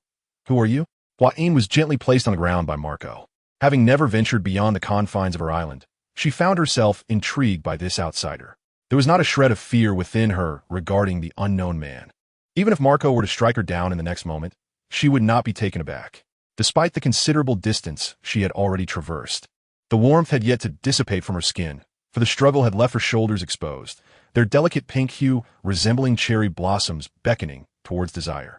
Who are you? Huayine was gently placed on the ground by Marco. Having never ventured beyond the confines of her island, she found herself intrigued by this outsider. There was not a shred of fear within her regarding the unknown man. Even if Marco were to strike her down in the next moment, she would not be taken aback. Despite the considerable distance she had already traversed, the warmth had yet to dissipate from her skin, for the struggle had left her shoulders exposed, their delicate pink hue resembling cherry blossoms beckoning towards desire.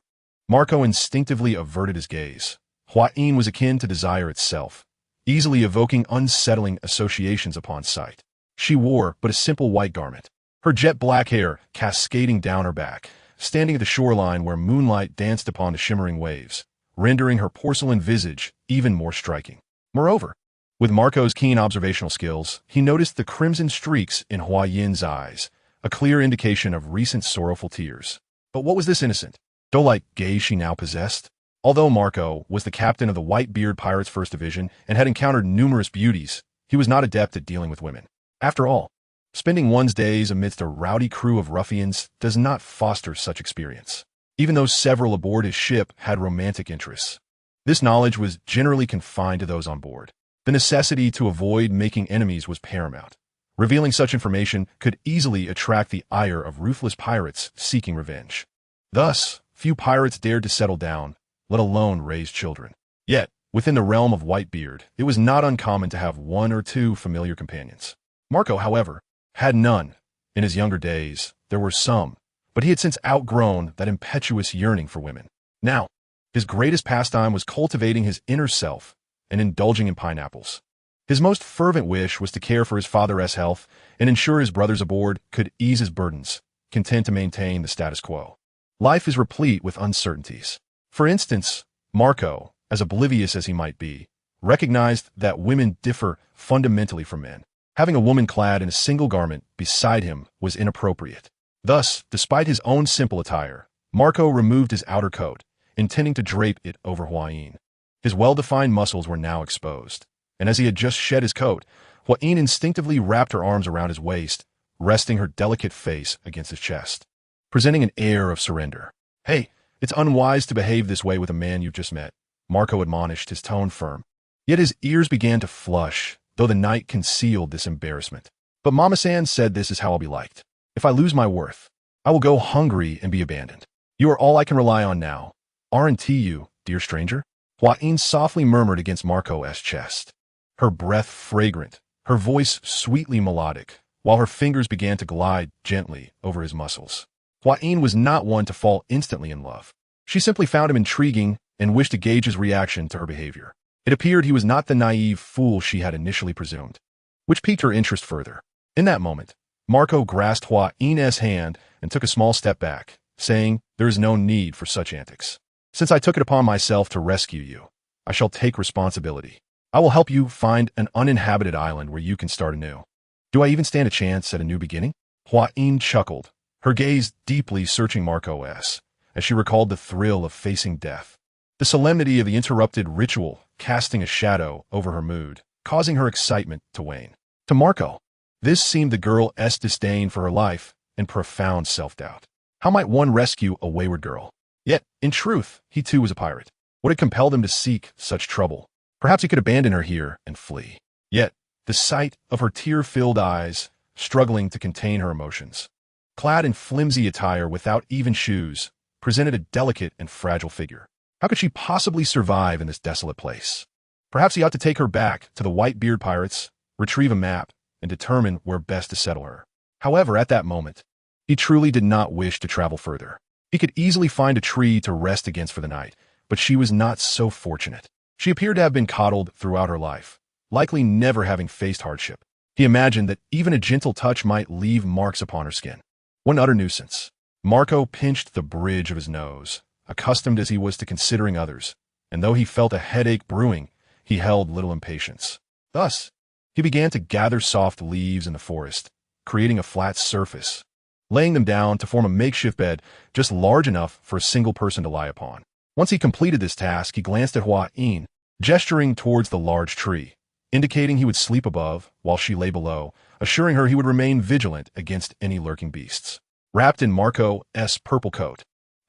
Marco instinctively averted his gaze. Huayine was akin to desire itself, easily evoking unsettling associations upon sight. She wore but a simple white garment, her jet black hair cascading down her back, standing at the shoreline where moonlight danced upon the shimmering waves, rendering her porcelain visage even more striking. Moreover, with Marco's keen observational skills, he noticed the crimson streaks in Huayine's eyes, a clear indication of recent sorrowful tears. But what was this innocent, doe-like gaze she now possessed? Although Marco was the captain of the Whitebeard Pirates' First Division and had encountered numerous beauties, he was not adept at dealing with women. After all, spending one's days amidst a rowdy crew of ruffians does not foster such experience. Even though several aboard his ship had romantic interests, this knowledge was generally confined to those on board. The necessity to avoid making enemies was paramount. Revealing such information could easily attract the ire of ruthless pirates seeking revenge. Thus, few pirates dared to settle down, let alone raise children. Yet, within the realm of Whitebeard, it was not uncommon to have one or two familiar companions. Marco, however, had none. In his younger days, there were some, but he had since outgrown that impetuous yearning for women. Now, his greatest pastime was cultivating his inner self and indulging in pineapples. His most fervent wish was to care for his father's health and ensure his brothers aboard could ease his burdens, content to maintain the status quo. Life is replete with uncertainties. For instance, Marco, as oblivious as he might be, recognized that women differ fundamentally from men. Having a woman clad in a single garment beside him was inappropriate. Thus, despite his own simple attire, Marco removed his outer coat, intending to drape it over Huayine. His well-defined muscles were now exposed, and as he had just shed his coat, Huayine instinctively wrapped her arms around his waist, resting her delicate face against his chest, presenting an air of surrender. "Hey, it's unwise to behave this way with a man you've just met," Marco admonished, his tone firm. Yet his ears began to flush, though the night concealed this embarrassment. "But Mama-san said this is how I'll be liked. If I lose my worth, I will go hungry and be abandoned. You are all I can rely on now. Aren't you, dear stranger?" Huayine softly murmured against Marco's chest, her breath fragrant, her voice sweetly melodic, while her fingers began to glide gently over his muscles. Huayine was not one to fall instantly in love. She simply found him intriguing and wished to gauge his reaction to her behavior. It appeared he was not the naive fool she had initially presumed, which piqued her interest further. In that moment, Marco grasped Huayine's hand and took a small step back, saying, "There is no need for such antics. Since I took it upon myself to rescue you, I shall take responsibility. I will help you find an uninhabited island where you can start anew. Do I even stand a chance at a new beginning?" Huayine chuckled, her gaze deeply searching Marco's, as she recalled the thrill of facing death. The solemnity of the interrupted ritual casting a shadow over her mood, causing her excitement to wane. To Marco, this seemed the girl's disdain for her life and profound self-doubt. How might one rescue a wayward girl? Yet, in truth, he too was a pirate. What had compelled him to seek such trouble? Perhaps he could abandon her here and flee. Yet, the sight of her tear-filled eyes, struggling to contain her emotions, clad in flimsy attire without even shoes, presented a delicate and fragile figure. How could she possibly survive in this desolate place? Perhaps he ought to take her back to the White-Beard pirates, retrieve a map, and determine where best to settle her. However, at that moment, he truly did not wish to travel further. He could easily find a tree to rest against for the night, but she was not so fortunate. She appeared to have been coddled throughout her life, likely never having faced hardship. He imagined that even a gentle touch might leave marks upon her skin. What an utter nuisance. Marco pinched the bridge of his nose, accustomed as he was to considering others, and though he felt a headache brewing, he held little impatience. Thus, he began to gather soft leaves in the forest, creating a flat surface, laying them down to form a makeshift bed just large enough for a single person to lie upon. Once he completed this task, he glanced at Hua-in, gesturing towards the large tree, indicating he would sleep above while she lay below, assuring her he would remain vigilant against any lurking beasts. Wrapped in Marco's purple coat,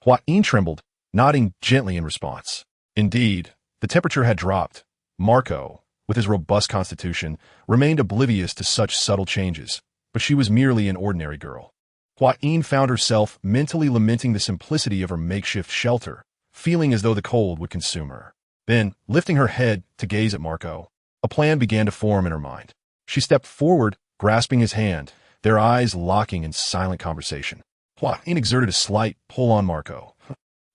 Hua-in trembled, nodding gently in response. Indeed, the temperature had dropped. Marco, with his robust constitution, remained oblivious to such subtle changes, but she was merely an ordinary girl. Hua-in found herself mentally lamenting the simplicity of her makeshift shelter, feeling as though the cold would consume her. Then, lifting her head to gaze at Marco, a plan began to form in her mind. She stepped forward, grasping his hand, their eyes locking in silent conversation. Hua-in exerted a slight pull on Marco.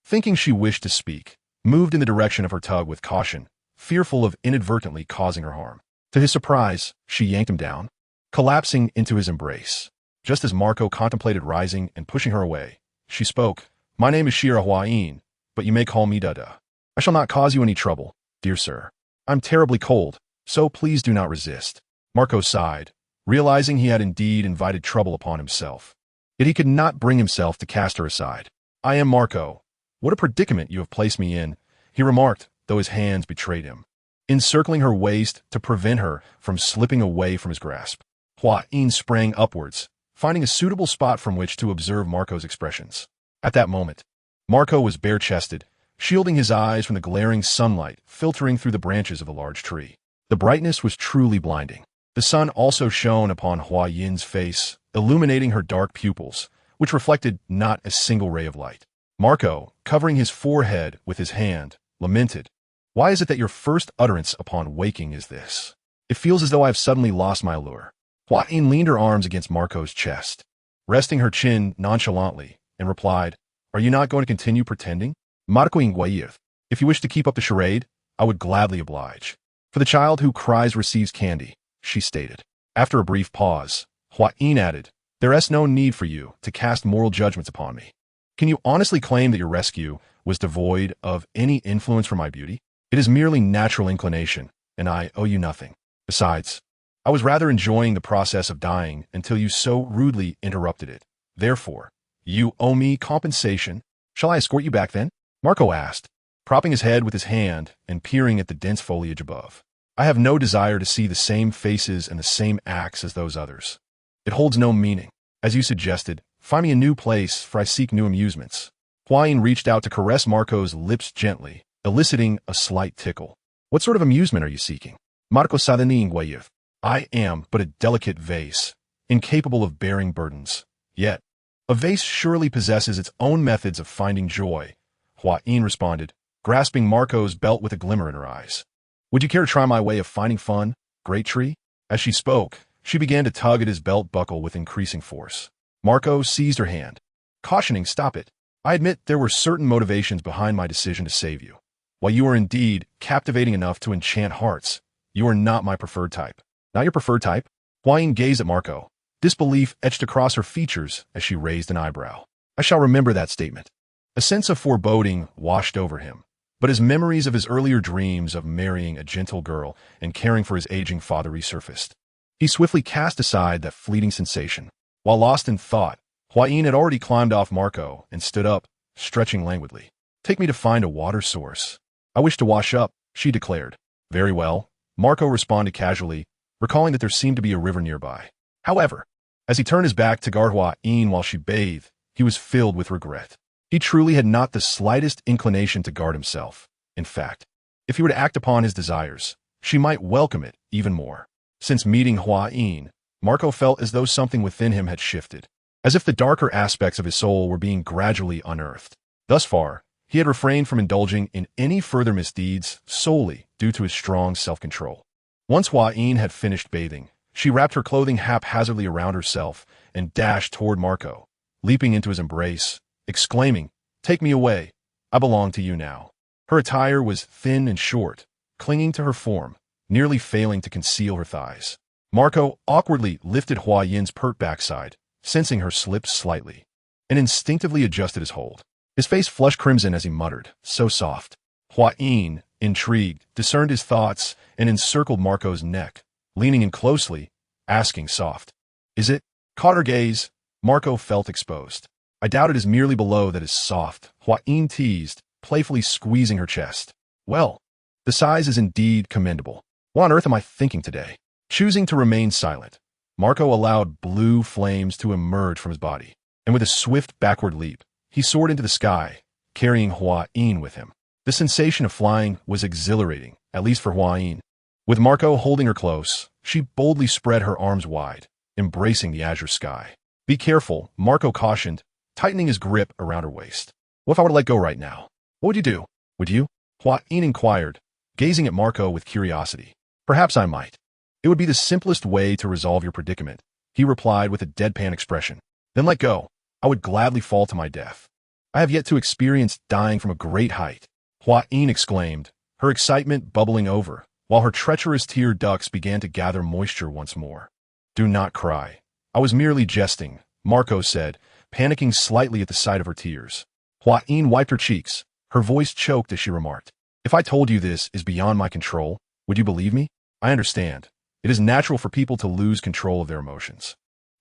Thinking she wished to speak, moved in the direction of her tug with caution, fearful of inadvertently causing her harm. To his surprise, she yanked him down, collapsing into his embrace. Just as Marco contemplated rising and pushing her away, she spoke, "My name is Shira Hua-in, but you may call me Dada. I shall not cause you any trouble, dear sir. I'm terribly cold, so please do not resist." Marco sighed, realizing he had indeed invited trouble upon himself. Yet he could not bring himself to cast her aside. "I am Marco. What a predicament you have placed me in," he remarked, though his hands betrayed him, encircling her waist to prevent her from slipping away from his grasp. Hua-in sprang upwards, finding a suitable spot from which to observe Marco's expressions. At that moment, Marco was bare-chested, shielding his eyes from the glaring sunlight filtering through the branches of a large tree. The brightness was truly blinding. The sun also shone upon Hua-in's face, illuminating her dark pupils, which reflected not a single ray of light. Marco, covering his forehead with his hand, lamented, "Why is it that your first utterance upon waking is this? It feels as though I have suddenly lost my allure." Hua-in leaned her arms against Marco's chest, resting her chin nonchalantly, and replied, "Are you not going to continue pretending? Marco Nguyev, if you wish to keep up the charade, I would gladly oblige." "For the child who cries receives candy," she stated. After a brief pause, Hua-in added, "There is no need for you to cast moral judgments upon me. Can you honestly claim that your rescue was devoid of any influence from my beauty? It is merely natural inclination, and I owe you nothing. Besides, I was rather enjoying the process of dying until you so rudely interrupted it. Therefore, you owe me compensation. Shall I escort you back then?" Marco asked, propping his head with his hand and peering at the dense foliage above. "I have no desire to see the same faces and the same acts as those others. It holds no meaning. As you suggested, find me a new place, for I seek new amusements." Hua-in reached out to caress Marco's lips gently, eliciting a slight tickle. "What sort of amusement are you seeking?" "Marco Sadani Nguyev. I am but a delicate vase, incapable of bearing burdens. Yet, a vase surely possesses its own methods of finding joy," Hua-in responded, grasping Marco's belt with a glimmer in her eyes. "Would you care to try my way of finding fun, great tree?" As she spoke, she began to tug at his belt buckle with increasing force. Marco seized her hand, cautioning, "Stop it. I admit there were certain motivations behind my decision to save you. While you are indeed captivating enough to enchant hearts, you are not my preferred type." "Not your preferred type?" Hua-in gazed at Marco, disbelief etched across her features as she raised an eyebrow. "I shall remember that statement." A sense of foreboding washed over him, but his memories of his earlier dreams of marrying a gentle girl and caring for his aging father resurfaced. He swiftly cast aside that fleeting sensation. While lost in thought, Hua-in had already climbed off Marco and stood up, stretching languidly. "Take me to find a water source. I wish to wash up," she declared. "Very well," Marco responded casually, recalling that there seemed to be a river nearby. However, as he turned his back to guard Hua-in while she bathed, he was filled with regret. He truly had not the slightest inclination to guard himself. In fact, if he were to act upon his desires, she might welcome it even more. Since meeting Hua Yin, Marco felt as though something within him had shifted, as if the darker aspects of his soul were being gradually unearthed. Thus far, he had refrained from indulging in any further misdeeds solely due to his strong self-control. Once Hua Yin had finished bathing, she wrapped her clothing haphazardly around herself and dashed toward Marco, leaping into his embrace, exclaiming, "Take me away. I belong to you now." Her attire was thin and short, clinging to her form, nearly failing to conceal her thighs. Marco awkwardly lifted Hua Yin's pert backside, sensing her slip slightly, and instinctively adjusted his hold. His face flushed crimson as he muttered, "So soft." Hua Yin, intrigued, discerned his thoughts and encircled Marco's neck, leaning in closely, asking soft, "Is it?" Caught her gaze, Marco felt exposed. "I doubt it is merely below that is soft," Hua Yin teased, playfully squeezing her chest. "Well, the size is indeed commendable. What on earth am I thinking today?" Choosing to remain silent, Marco allowed blue flames to emerge from his body, and with a swift backward leap, he soared into the sky, carrying Hua Yin with him. The sensation of flying was exhilarating, at least for Hua Yin. With Marco holding her close, she boldly spread her arms wide, embracing the azure sky. "Be careful," Marco cautioned, tightening his grip around her waist. "What if I were to let go right now? What would you do?" "Would you?" Hua Yin inquired, gazing at Marco with curiosity. "Perhaps I might. It would be the simplest way to resolve your predicament," he replied with a deadpan expression. "Then let go. I would gladly fall to my death. I have yet to experience dying from a great height," Hua Yin exclaimed, her excitement bubbling over, while her treacherous tear ducts began to gather moisture once more. "Do not cry. I was merely jesting," Marco said, panicking slightly at the sight of her tears. Hua Yin wiped her cheeks, her voice choked as she remarked, "If I told you this is beyond my control, would you believe me? I understand. It is natural for people to lose control of their emotions.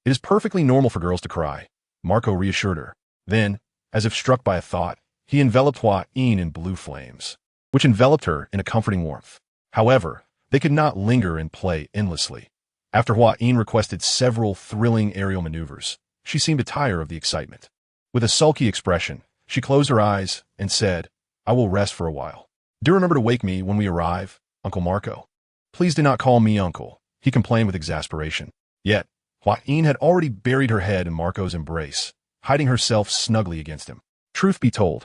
It is perfectly normal for girls to cry," Marco reassured her. Then, as if struck by a thought, he enveloped Hua Yin in blue flames, which enveloped her in a comforting warmth. However, they could not linger and play endlessly. After Hua Yin requested several thrilling aerial maneuvers, she seemed to tire of the excitement. With a sulky expression, she closed her eyes and said, "I will rest for a while. Do remember to wake me when we arrive, Uncle Marco." "Please do not call me uncle," he complained with exasperation. Yet, Hua Yin had already buried her head in Marco's embrace, hiding herself snugly against him. Truth be told,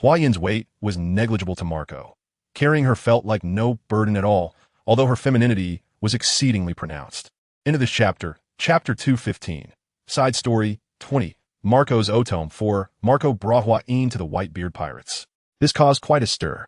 Hua Yin's weight was negligible to Marco. Carrying her felt like no burden at all, although her femininity was exceedingly pronounced. Into this chapter, Chapter 215, Side Story 20, Marco's Otome 4, Marco brought Hua Yin to the Whitebeard Pirates. This caused quite a stir,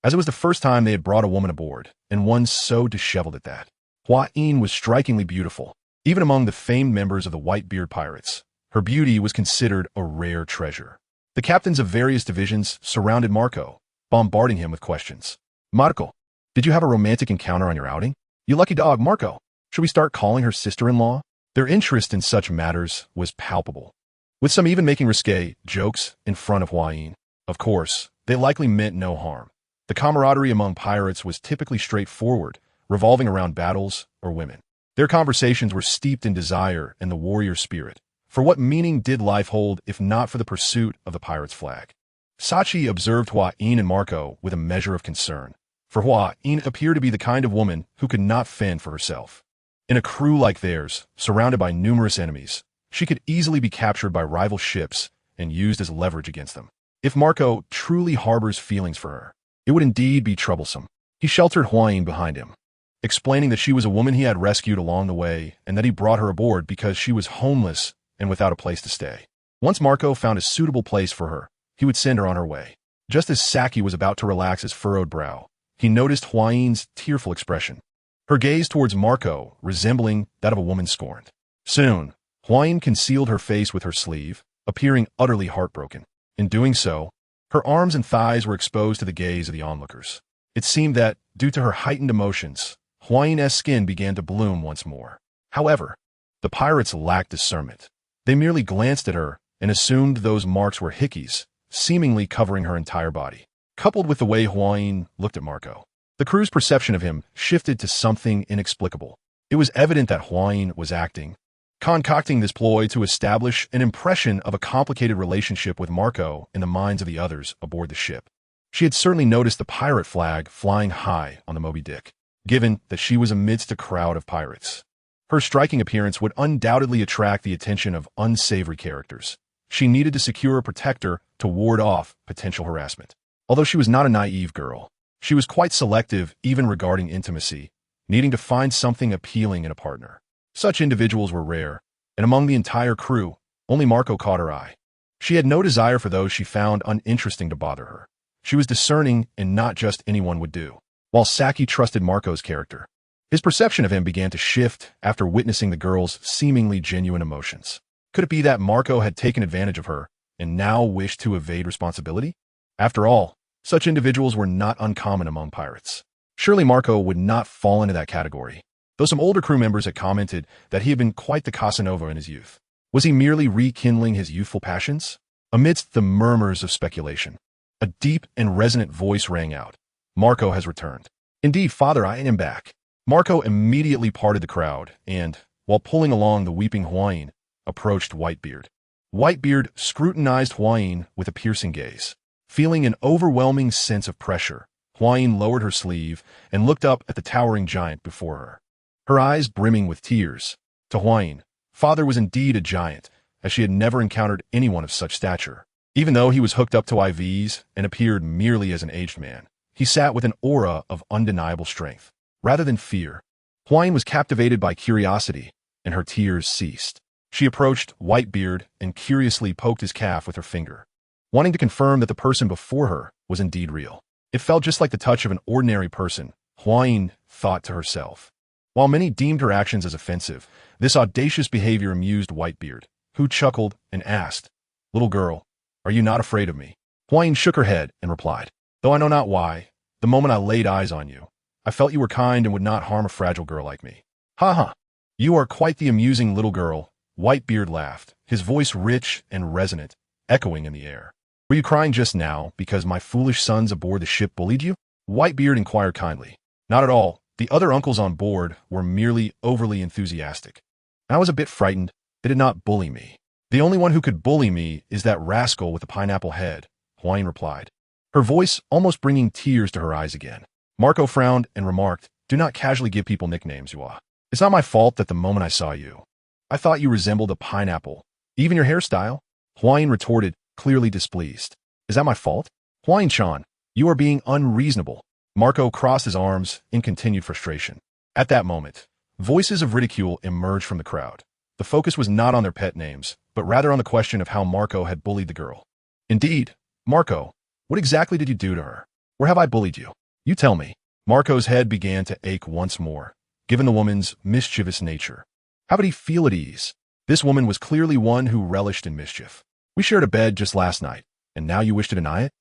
as it was the first time they had brought a woman aboard, and one so disheveled at that. Hua Yin was strikingly beautiful. Even among the famed members of the Whitebeard Pirates, her beauty was considered a rare treasure. The captains of various divisions surrounded Marco, bombarding him with questions. "Marco, did you have a romantic encounter on your outing? You lucky dog, Marco. Should we start calling her sister-in-law?" Their interest in such matters was palpable, with some even making risque jokes in front of Hua Yin. Of course, they likely meant no harm. The camaraderie among pirates was typically straightforward, revolving around battles or women. Their conversations were steeped in desire and the warrior spirit. For what meaning did life hold if not for the pursuit of the pirate's flag? Sachi observed Hua Yin and Marco with a measure of concern, for Hua Yin appeared to be the kind of woman who could not fend for herself. In a crew like theirs, surrounded by numerous enemies, she could easily be captured by rival ships and used as leverage against them. If Marco truly harbors feelings for her, it would indeed be troublesome. He sheltered Hua Yin behind him, explaining that she was a woman he had rescued along the way and that he brought her aboard because she was homeless and without a place to stay. Once Marco found a suitable place for her, he would send her on her way. Just as Saki was about to relax his furrowed brow, he noticed Hua Yin's tearful expression, her gaze towards Marco resembling that of a woman scorned. Soon, Hua Yin concealed her face with her sleeve, appearing utterly heartbroken. In doing so, her arms and thighs were exposed to the gaze of the onlookers. It seemed that, due to her heightened emotions, Hua Yin's skin began to bloom once more. However, the pirates lacked discernment. They merely glanced at her and assumed those marks were hickeys, seemingly covering her entire body. Coupled with the way Hua Yin looked at Marco, the crew's perception of him shifted to something inexplicable. It was evident that Hua Yin was acting, concocting this ploy to establish an impression of a complicated relationship with Marco in the minds of the others aboard the ship. She had certainly noticed the pirate flag flying high on the Moby Dick, given that she was amidst a crowd of pirates. Her striking appearance would undoubtedly attract the attention of unsavory characters. She needed to secure a protector to ward off potential harassment. Although she was not a naive girl, she was quite selective even regarding intimacy, needing to find something appealing in a partner. Such individuals were rare, and among the entire crew, only Marco caught her eye. She had no desire for those she found uninteresting to bother her. She was discerning, and not just anyone would do. While Saki trusted Marco's character, his perception of him began to shift after witnessing the girl's seemingly genuine emotions. Could it be that Marco had taken advantage of her and now wished to evade responsibility? After all, such individuals were not uncommon among pirates. Surely Marco would not fall into that category, though some older crew members had commented that he had been quite the Casanova in his youth. Was he merely rekindling his youthful passions? Amidst the murmurs of speculation, a deep and resonant voice rang out. Marco has returned. Indeed, father, I am back. Marco immediately parted the crowd and, while pulling along the weeping Huayin, approached Whitebeard. Whitebeard scrutinized Huayin with a piercing gaze. Feeling an overwhelming sense of pressure, Huayin lowered her sleeve and looked up at the towering giant before her, her eyes brimming with tears. To Huayin, father was indeed a giant, as she had never encountered anyone of such stature. Even though he was hooked up to IVs and appeared merely as an aged man, he sat with an aura of undeniable strength. Rather than fear, Huayin was captivated by curiosity, and her tears ceased. She approached Whitebeard and curiously poked his calf with her finger, wanting to confirm that the person before her was indeed real. It felt just like the touch of an ordinary person, Huayin thought to herself. While many deemed her actions as offensive, this audacious behavior amused Whitebeard, who chuckled and asked, "Little girl, are you not afraid of me?" Huayin shook her head and replied, "Though I know not why, the moment I laid eyes on you, I felt you were kind and would not harm a fragile girl like me." "Ha ha! You are quite the amusing little girl," Whitebeard laughed, his voice rich and resonant, echoing in the air. "Were you crying just now because my foolish sons aboard the ship bullied you?" Whitebeard inquired kindly. "Not at all. The other uncles on board were merely overly enthusiastic. I was a bit frightened. They did not bully me. The only one who could bully me is that rascal with the pineapple head," Huayin replied, her voice almost bringing tears to her eyes again. Marco frowned and remarked, "Do not casually give people nicknames, Yua. It's not my fault that the moment I saw you, I thought you resembled a pineapple. Even your hairstyle?" Huayin retorted, clearly displeased. "Is that my fault?" "Huayin-chan, you are being unreasonable." Marco crossed his arms in continued frustration. At that moment, voices of ridicule emerged from the crowd. The focus was not on their pet names, but rather on the question of how Marco had bullied the girl. "Indeed, Marco, what exactly did you do to her? Where have I bullied you? You tell me." Marco's head began to ache once more, given the woman's mischievous nature. How did he feel at ease? This woman was clearly one who relished in mischief. "We shared a bed just last night, and now you wish to deny it?"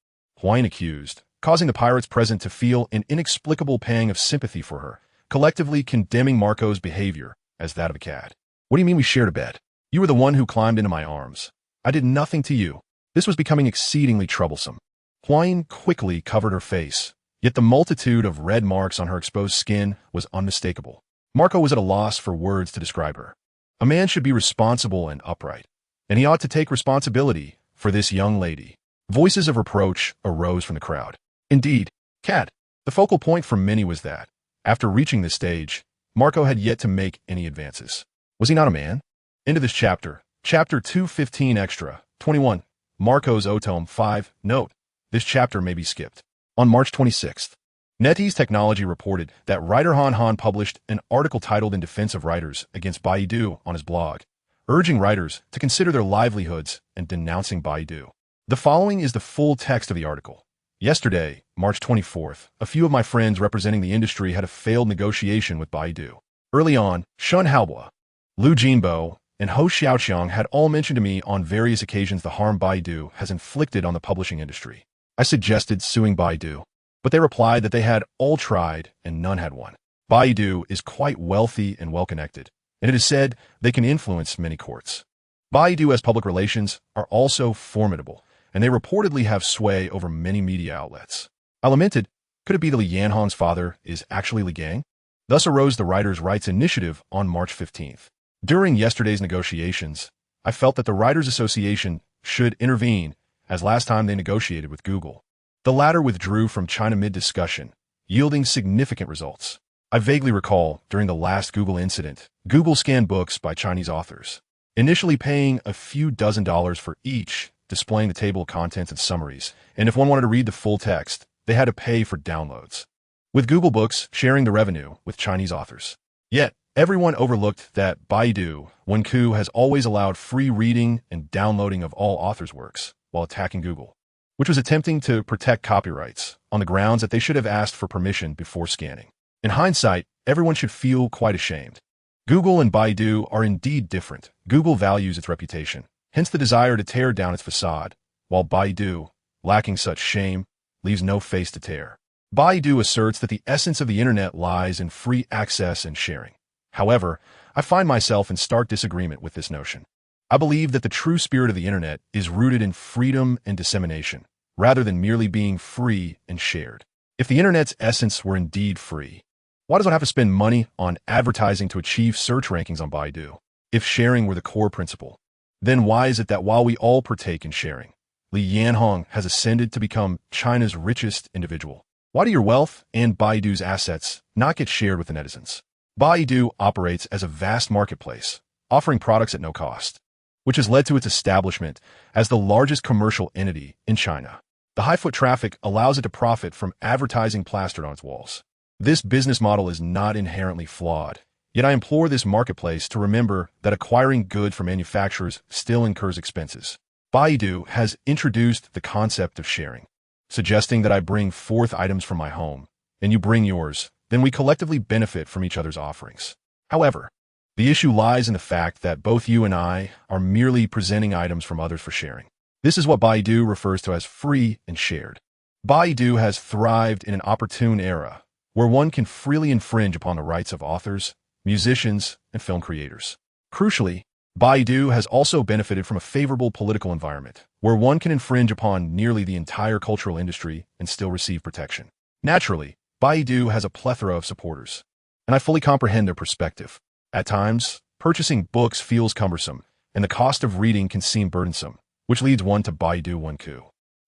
Huayin accused, causing the pirates present to feel an inexplicable pang of sympathy for her, collectively condemning Marco's behavior as that of a cad. "What do you mean we shared a bed? You were the one who climbed into my arms. I did nothing to you." This was becoming exceedingly troublesome. Huayin quickly covered her face, yet the multitude of red marks on her exposed skin was unmistakable. Marco was at a loss for words to describe her. A man should be responsible and upright, and he ought to take responsibility for this young lady. Voices of reproach arose from the crowd. Indeed, cad. The focal point for many was that, after reaching this stage, Marco had yet to make any advances. Was he not a man? Into this chapter, Chapter 215 Extra, 21, Marco's Otome 5, note, this chapter may be skipped. On March 26th, NetEase Technology reported that writer Han Han published an article titled "In Defense of Writers Against Baidu" on his blog, urging writers to consider their livelihoods and denouncing Baidu. The following is the full text of the article. Yesterday, March 24th, a few of my friends representing the industry had a failed negotiation with Baidu. Early on, Shun Haobo, Liu Jinbo, and Ho Xiaoqiang had all mentioned to me on various occasions the harm Baidu has inflicted on the publishing industry. I suggested suing Baidu, but they replied that they had all tried and none had won. Baidu is quite wealthy and well-connected, and it is said they can influence many courts. Baidu as public relations are also formidable, and they reportedly have sway over many media outlets. I lamented, could it be that Li Yanhong's father is actually Li Gang? Thus arose the Writers' Rights Initiative on March 15th. During yesterday's negotiations, I felt that the Writers Association should intervene, as last time they negotiated with Google. The latter withdrew from China mid-discussion, yielding significant results. I vaguely recall, during the last Google incident, Google scanned books by Chinese authors, initially paying a few $dozen for each, displaying the table of contents and summaries, and if one wanted to read the full text, they had to pay for downloads, with Google Books sharing the revenue with Chinese authors. Yet, everyone overlooked that Baidu, Wenku, has always allowed free reading and downloading of all authors' works, while attacking Google, which was attempting to protect copyrights on the grounds that they should have asked for permission before scanning. In hindsight, everyone should feel quite ashamed. Google and Baidu are indeed different. Google values its reputation, hence the desire to tear down its facade, while Baidu, lacking such shame, leaves no face to tear. Baidu asserts that the essence of the internet lies in free access and sharing. However, I find myself in stark disagreement with this notion. I believe that the true spirit of the internet is rooted in freedom and dissemination, rather than merely being free and shared. If the internet's essence were indeed free, why does one have to spend money on advertising to achieve search rankings on Baidu? If sharing were the core principle, then why is it that while we all partake in sharing, Li Yanhong has ascended to become China's richest individual? Why do your wealth and Baidu's assets not get shared with the netizens? Baidu operates as a vast marketplace, offering products at no cost, which has led to its establishment as the largest commercial entity in China. The high foot traffic allows it to profit from advertising plastered on its walls. This business model is not inherently flawed, yet I implore this marketplace to remember that acquiring goods from manufacturers still incurs expenses. Baidu has introduced the concept of sharing, suggesting that I bring forth items from my home, and you bring yours, then we collectively benefit from each other's offerings. However, the issue lies in the fact that both you and I are merely presenting items from others for sharing. This is what Baidu refers to as free and shared. Baidu has thrived in an opportune era, where one can freely infringe upon the rights of authors, musicians, and film creators. Crucially, Baidu has also benefited from a favorable political environment, where one can infringe upon nearly the entire cultural industry and still receive protection. Naturally, Baidu has a plethora of supporters, and I fully comprehend their perspective. At times, purchasing books feels cumbersome, and the cost of reading can seem burdensome, which leads one to Baidu Wenku.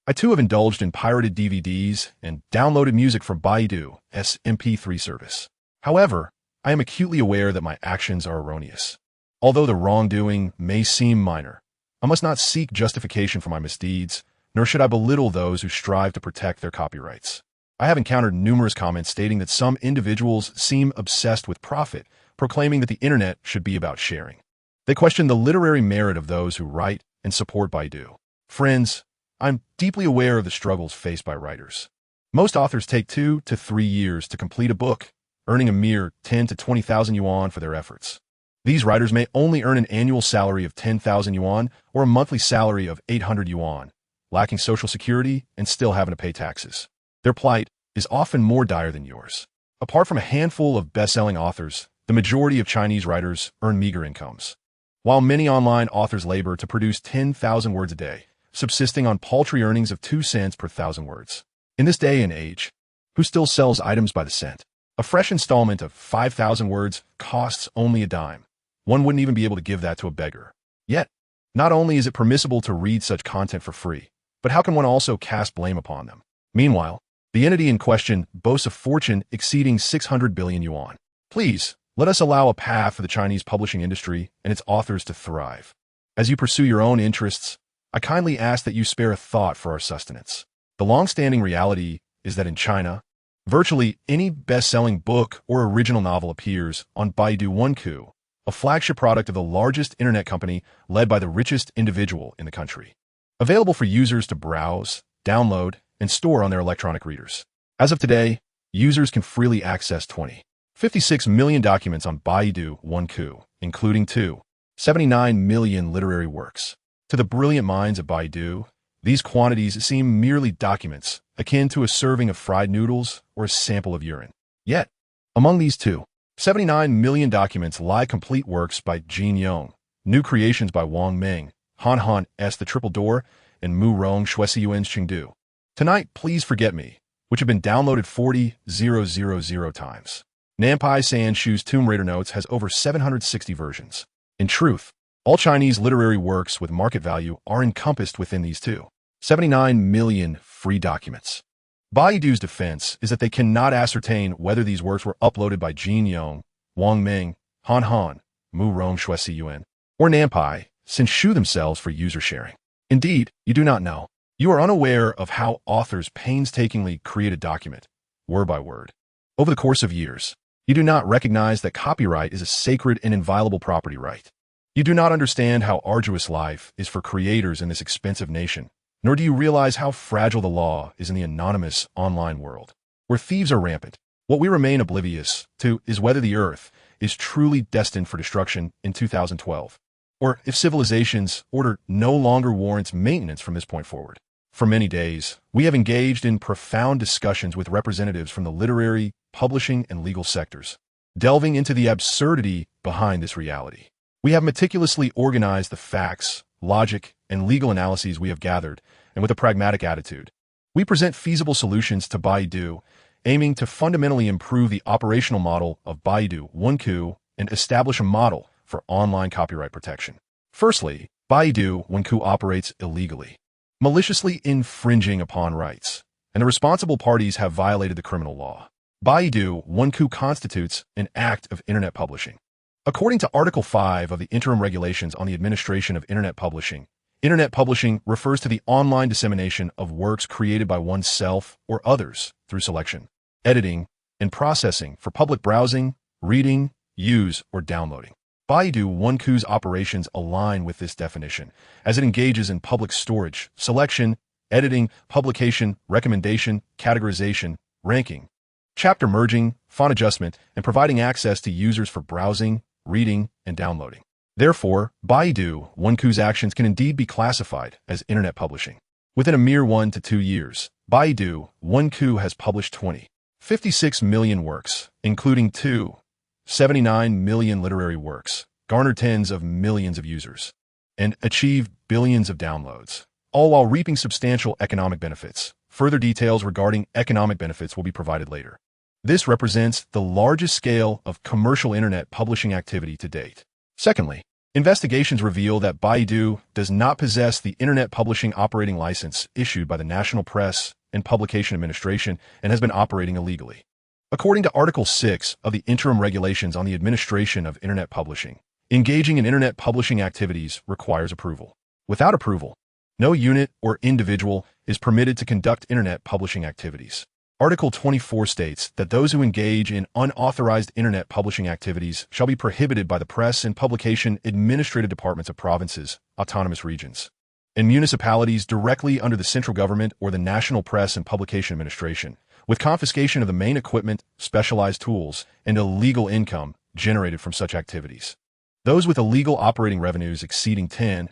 I too have indulged in pirated DVDs and downloaded music from Baidu's MP3 service. However, I am acutely aware that my actions are erroneous. Although the wrongdoing may seem minor, I must not seek justification for my misdeeds, nor should I belittle those who strive to protect their copyrights. I have encountered numerous comments stating that some individuals seem obsessed with profit, proclaiming that the internet should be about sharing. They question the literary merit of those who write and support Baidu. Friends, I'm deeply aware of the struggles faced by writers. Most authors take 2 to 3 years to complete a book, earning a mere 10 to 20,000 yuan for their efforts. These writers may only earn an annual salary of 10,000 yuan or a monthly salary of 800 yuan, lacking social security and still having to pay taxes. Their plight is often more dire than yours. Apart from a handful of best-selling authors, the majority of Chinese writers earn meager incomes, while many online authors labor to produce 10,000 words a day, subsisting on paltry earnings of 2 cents per 1,000 words. In this day and age, who still sells items by the cent? A fresh installment of 5,000 words costs only a dime. One wouldn't even be able to give that to a beggar. Yet, not only is it permissible to read such content for free, but how can one also cast blame upon them? Meanwhile, the entity in question boasts a fortune exceeding 600 billion yuan. Please, let us allow a path for the Chinese publishing industry and its authors to thrive. As you pursue your own interests, I kindly ask that you spare a thought for our sustenance. The long-standing reality is that in China, virtually any best-selling book or original novel appears on Baidu Wenku, a flagship product of the largest internet company led by the richest individual in the country. Available for users to browse, download, and store on their electronic readers. As of today, users can freely access 56 million documents on Baidu Wenku, including 79 million literary works. To the brilliant minds of Baidu, these quantities seem merely documents, akin to a serving of fried noodles or a sample of urine. Yet, among these 79 million documents lie complete works by Jin Yong, new creations by Wang Ming, Han Han S. The Triple Door, and Mu Rong Shuesiyuan's Chengdu. Tonight, Please Forget Me, which have been downloaded 40,000 times. Nampai San Shu's Tomb Raider Notes has over 760 versions. In truth, all Chinese literary works with market value are encompassed within these 279 million free documents. Baidu's defense is that they cannot ascertain whether these works were uploaded by Jin Yong, Wang Ming, Han Han, Mu Rong Shui Yuan, or Nampai, since Shu themselves for user sharing. Indeed, you do not know. You are unaware of how authors painstakingly create a document, word by word. Over the course of years, you do not recognize that copyright is a sacred and inviolable property right. You do not understand how arduous life is for creators in this expensive nation, nor do you realize how fragile the law is in the anonymous online world, where thieves are rampant. What we remain oblivious to is whether the Earth is truly destined for destruction in 2012, or if civilization's order no longer warrants maintenance from this point forward. For many days, we have engaged in profound discussions with representatives from the literary, publishing, and legal sectors, delving into the absurdity behind this reality. We have meticulously organized the facts, logic, and legal analyses we have gathered, and with a pragmatic attitude, we present feasible solutions to Baidu, aiming to fundamentally improve the operational model of Baidu Wenku and establish a model for online copyright protection. Firstly, Baidu Wenku operates illegally, maliciously infringing upon rights, and the responsible parties have violated the criminal law. Baidu Wenku constitutes an act of internet publishing. According to Article 5 of the Interim Regulations on the Administration of Internet Publishing refers to the online dissemination of works created by oneself or others through selection, editing, and processing for public browsing, reading, use, or downloading. Baidu Wenku's operations align with this definition, as it engages in public storage, selection, editing, publication, recommendation, categorization, ranking, chapter merging, font adjustment, and providing access to users for browsing, reading, and downloading. Therefore, Baidu Wenku's actions can indeed be classified as internet publishing. Within a mere 1 to 2 years, Baidu Wenku has published 56 million works, including 79 million literary works, garnered tens of millions of users, and achieved billions of downloads, all while reaping substantial economic benefits. Further details regarding economic benefits will be provided later. This represents the largest scale of commercial internet publishing activity to date. Secondly, investigations reveal that Baidu does not possess the Internet Publishing Operating License issued by the National Press and Publication Administration and has been operating illegally. According to Article 6 of the Interim Regulations on the Administration of Internet Publishing, engaging in internet publishing activities requires approval. Without approval, no unit or individual is permitted to conduct internet publishing activities. Article 24 states that those who engage in unauthorized internet publishing activities shall be prohibited by the Press and Publication Administrative Departments of provinces, autonomous regions, and municipalities directly under the central government or the National Press and Publication Administration, with confiscation of the main equipment, specialized tools, and illegal income generated from such activities. Those with illegal operating revenues exceeding 10,000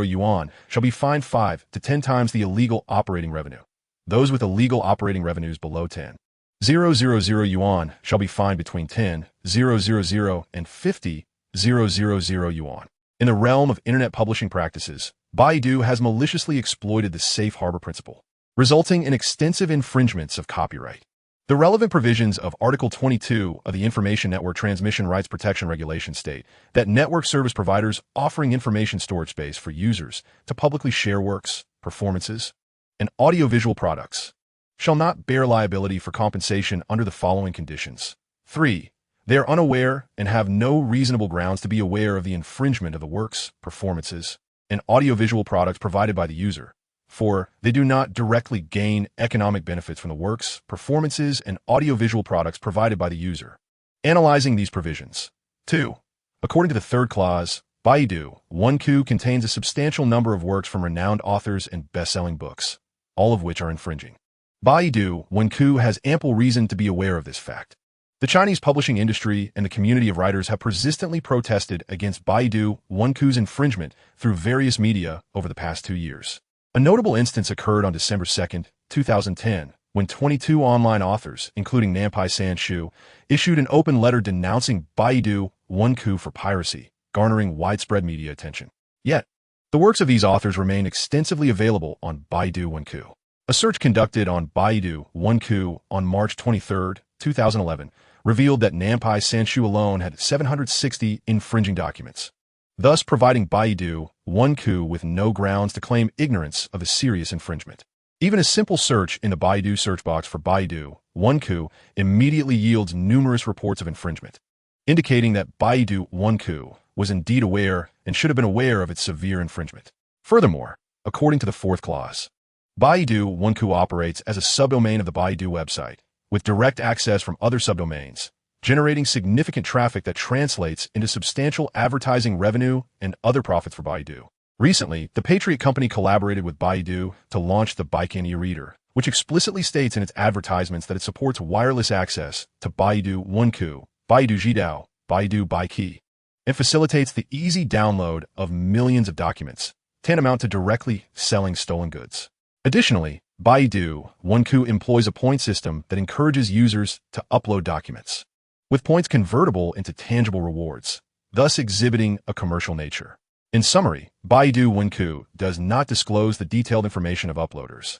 yuan shall be fined 5 to 10 times the illegal operating revenue. Those with illegal operating revenues below 10,000 yuan shall be fined between 10,000 and 50,000 yuan. In the realm of internet publishing practices, Baidu has maliciously exploited the safe harbor principle, resulting in extensive infringements of copyright. The relevant provisions of Article 22 of the Information Network Transmission Rights Protection Regulations state that network service providers offering information storage space for users to publicly share works, performances, and audiovisual products shall not bear liability for compensation under the following conditions. 3. They are unaware and have no reasonable grounds to be aware of the infringement of the works, performances, and audiovisual products provided by the user. 4. They do not directly gain economic benefits from the works, performances, and audiovisual products provided by the user. Analyzing these provisions. 2. According to the third clause, Baidu Wenku contains a substantial number of works from renowned authors and best-selling books, all of which are infringing. Baidu Wenku has ample reason to be aware of this fact. The Chinese publishing industry and the community of writers have persistently protested against Baidu Wenku's infringement through various media over the past 2 years. A notable instance occurred on December 2, 2010, when 22 online authors, including Nampai Sanshu, issued an open letter denouncing Baidu Wenku for piracy, garnering widespread media attention. Yet, the works of these authors remain extensively available on Baidu Wenku. A search conducted on Baidu Wenku on March 23, 2011, revealed that Nampai Sanshu alone had 760 infringing documents, thus providing Baidu Wenku with no grounds to claim ignorance of a serious infringement. Even a simple search in the Baidu search box for Baidu Wenku immediately yields numerous reports of infringement, indicating that Baidu Wenku was indeed aware and should have been aware of its severe infringement. Furthermore, according to the fourth clause, Baidu Wenku operates as a subdomain of the Baidu website, with direct access from other subdomains, generating significant traffic that translates into substantial advertising revenue and other profits for Baidu. Recently, the Patriot Company collaborated with Baidu to launch the Baikan e-reader, which explicitly states in its advertisements that it supports wireless access to Baidu Wenku, Baidu Jidao, Baidu Baiki, and facilitates the easy download of millions of documents, tantamount to directly selling stolen goods. Additionally, Baidu Wenku employs a point system that encourages users to upload documents, with points convertible into tangible rewards, thus exhibiting a commercial nature. In summary, Baidu Wenku does not disclose the detailed information of uploaders.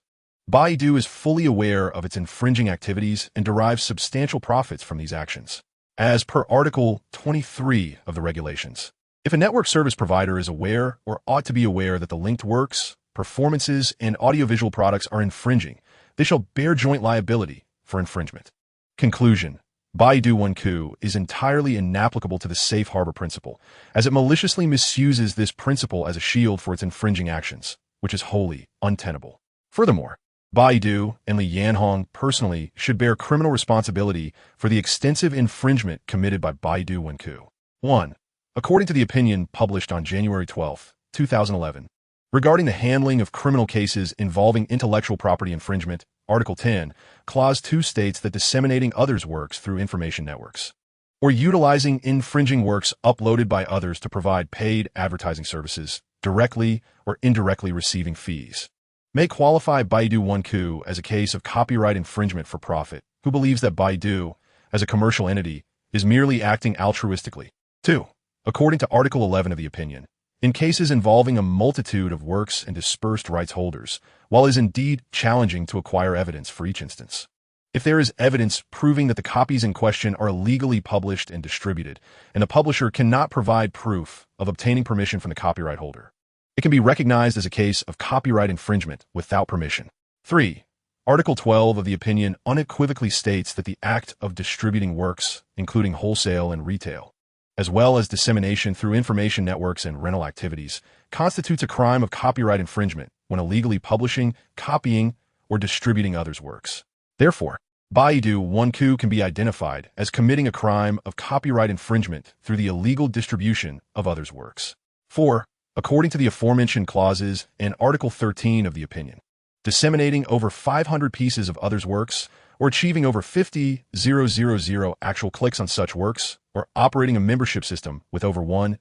Baidu is fully aware of its infringing activities and derives substantial profits from these actions. As per Article 23 of the regulations, if a network service provider is aware or ought to be aware that the linked works, performances, and audiovisual products are infringing, they shall bear joint liability for infringement. Conclusion: Baidu Wenku is entirely inapplicable to the safe harbor principle, as it maliciously misuses this principle as a shield for its infringing actions, which is wholly untenable. Furthermore, Baidu and Li Yanhong personally should bear criminal responsibility for the extensive infringement committed by Baidu Wenku. 1. According to the opinion published on January 12, 2011, regarding the handling of criminal cases involving intellectual property infringement, Article 10, Clause 2 states that disseminating others' works through information networks, or utilizing infringing works uploaded by others to provide paid advertising services, directly or indirectly receiving fees, may qualify Baidu Wenku as a case of copyright infringement for profit, who believes that Baidu, as a commercial entity, is merely acting altruistically. 2. According to Article 11 of the opinion, in cases involving a multitude of works and dispersed rights holders, while it is indeed challenging to acquire evidence for each instance, if there is evidence proving that the copies in question are legally published and distributed, and the publisher cannot provide proof of obtaining permission from the copyright holder, it can be recognized as a case of copyright infringement without permission. 3. Article 12 of the opinion unequivocally states that the act of distributing works, including wholesale and retail, as well as dissemination through information networks and rental activities, constitutes a crime of copyright infringement when illegally publishing, copying, or distributing others' works. Therefore, Baidu Wenku can be identified as committing a crime of copyright infringement through the illegal distribution of others' works. 4. According to the aforementioned clauses and Article 13 of the opinion, disseminating over 500 pieces of others' works, or achieving over 50,000 actual clicks on such works, or operating a membership system with over 1,000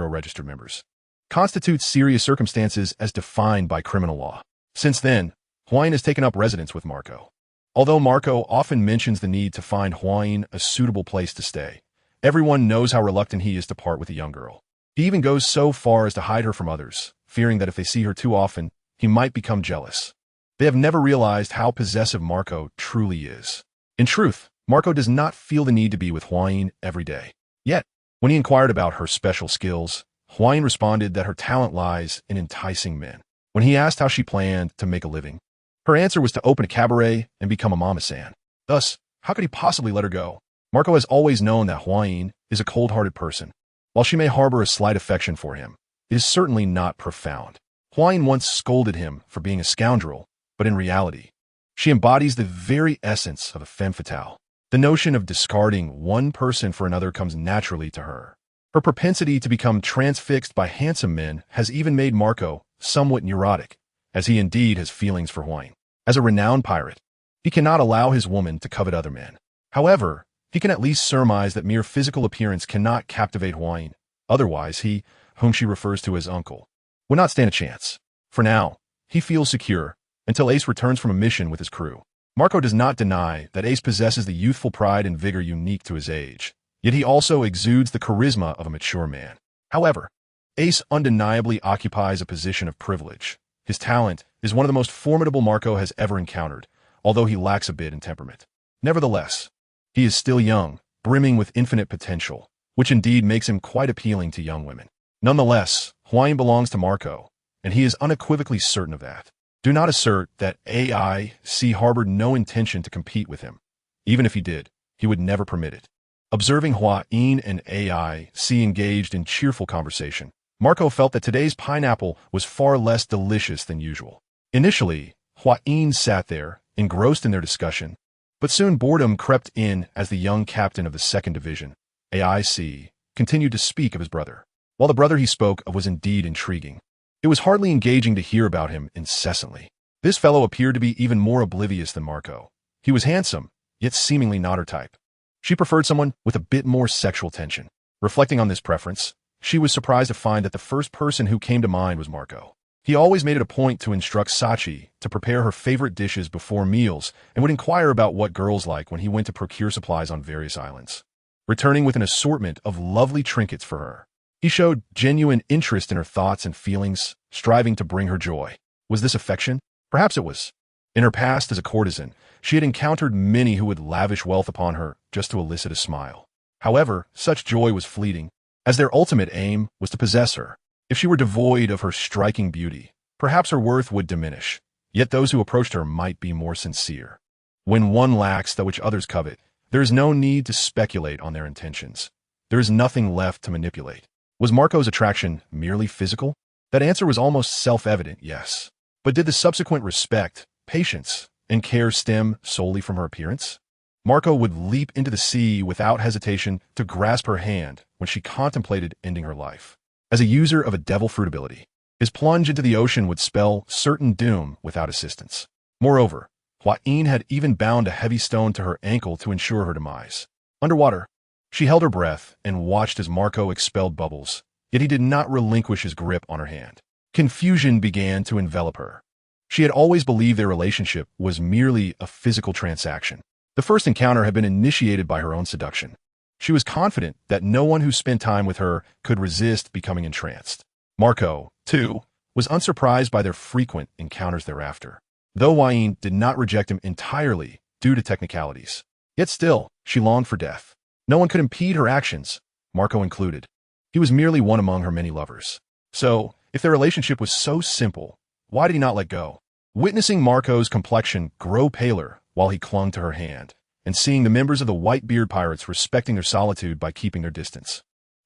registered members, constitutes serious circumstances as defined by criminal law. Since then, Huayin has taken up residence with Marco. Although Marco often mentions the need to find Huayin a suitable place to stay, everyone knows how reluctant he is to part with the young girl. He even goes so far as to hide her from others, fearing that if they see her too often, he might become jealous. They have never realized how possessive Marco truly is. In truth, Marco does not feel the need to be with Huayin every day. Yet, when he inquired about her special skills, Huayin responded that her talent lies in enticing men. When he asked how she planned to make a living, her answer was to open a cabaret and become a mama-san. Thus, how could he possibly let her go? Marco has always known that Huayin is a cold-hearted person. While she may harbor a slight affection for him, it is certainly not profound. Huayin once scolded him for being a scoundrel, but in reality, she embodies the very essence of a femme fatale. The notion of discarding one person for another comes naturally to her. Her propensity to become transfixed by handsome men has even made Marco somewhat neurotic, as he indeed has feelings for Huayin. As a renowned pirate, he cannot allow his woman to covet other men. However, he can at least surmise that mere physical appearance cannot captivate Huayin. Otherwise, he, whom she refers to as uncle, would not stand a chance. For now, he feels secure until Ace returns from a mission with his crew. Marco does not deny that Ace possesses the youthful pride and vigor unique to his age, yet he also exudes the charisma of a mature man. However, Ace undeniably occupies a position of privilege. His talent is one of the most formidable Marco has ever encountered, although he lacks a bit in temperament. Nevertheless, He is still young, brimming with infinite potential, which indeed makes him quite appealing to young women. Nonetheless, Huayin belongs to Marco, and he is unequivocally certain of that. Do not assert that AIC harbored no intention to compete with him. Even if he did, he would never permit it. Observing Huayin and AIC engaged in cheerful conversation, Marco felt that today's pineapple was far less delicious than usual. Initially, Huayin sat there, engrossed in their discussion, but soon boredom crept in as the young captain of the 2nd Division, AIC, continued to speak of his brother. While the brother he spoke of was indeed intriguing, it was hardly engaging to hear about him incessantly. This fellow appeared to be even more oblivious than Marco. He was handsome, yet seemingly not her type. She preferred someone with a bit more sexual tension. Reflecting on this preference, she was surprised to find that the first person who came to mind was Marco. He always made it a point to instruct Sachi to prepare her favorite dishes before meals and would inquire about what girls like when he went to procure supplies on various islands, returning with an assortment of lovely trinkets for her. He showed genuine interest in her thoughts and feelings, striving to bring her joy. Was this affection? Perhaps it was. In her past as a courtesan, she had encountered many who would lavish wealth upon her just to elicit a smile. However, such joy was fleeting, as their ultimate aim was to possess her. If she were devoid of her striking beauty, perhaps her worth would diminish, yet those who approached her might be more sincere. When one lacks that which others covet, there is no need to speculate on their intentions. There is nothing left to manipulate. Was Marco's attraction merely physical? That answer was almost self-evident, yes. But did the subsequent respect, patience, and care stem solely from her appearance? Marco would leap into the sea without hesitation to grasp her hand when she contemplated ending her life. As a user of a devil fruit ability, his plunge into the ocean would spell certain doom without assistance. Moreover, Huayin had even bound a heavy stone to her ankle to ensure her demise. Underwater, she held her breath and watched as Marco expelled bubbles, yet he did not relinquish his grip on her hand. Confusion began to envelop her. She had always believed their relationship was merely a physical transaction. The first encounter had been initiated by her own seduction. She was confident that no one who spent time with her could resist becoming entranced. Marco, too, was unsurprised by their frequent encounters thereafter. Though Huayin did not reject him entirely due to technicalities, yet still, she longed for death. No one could impede her actions, Marco included. He was merely one among her many lovers. So, if their relationship was so simple, why did he not let go? Witnessing Marco's complexion grow paler while he clung to her hand, and seeing the members of the Whitebeard pirates respecting their solitude by keeping their distance,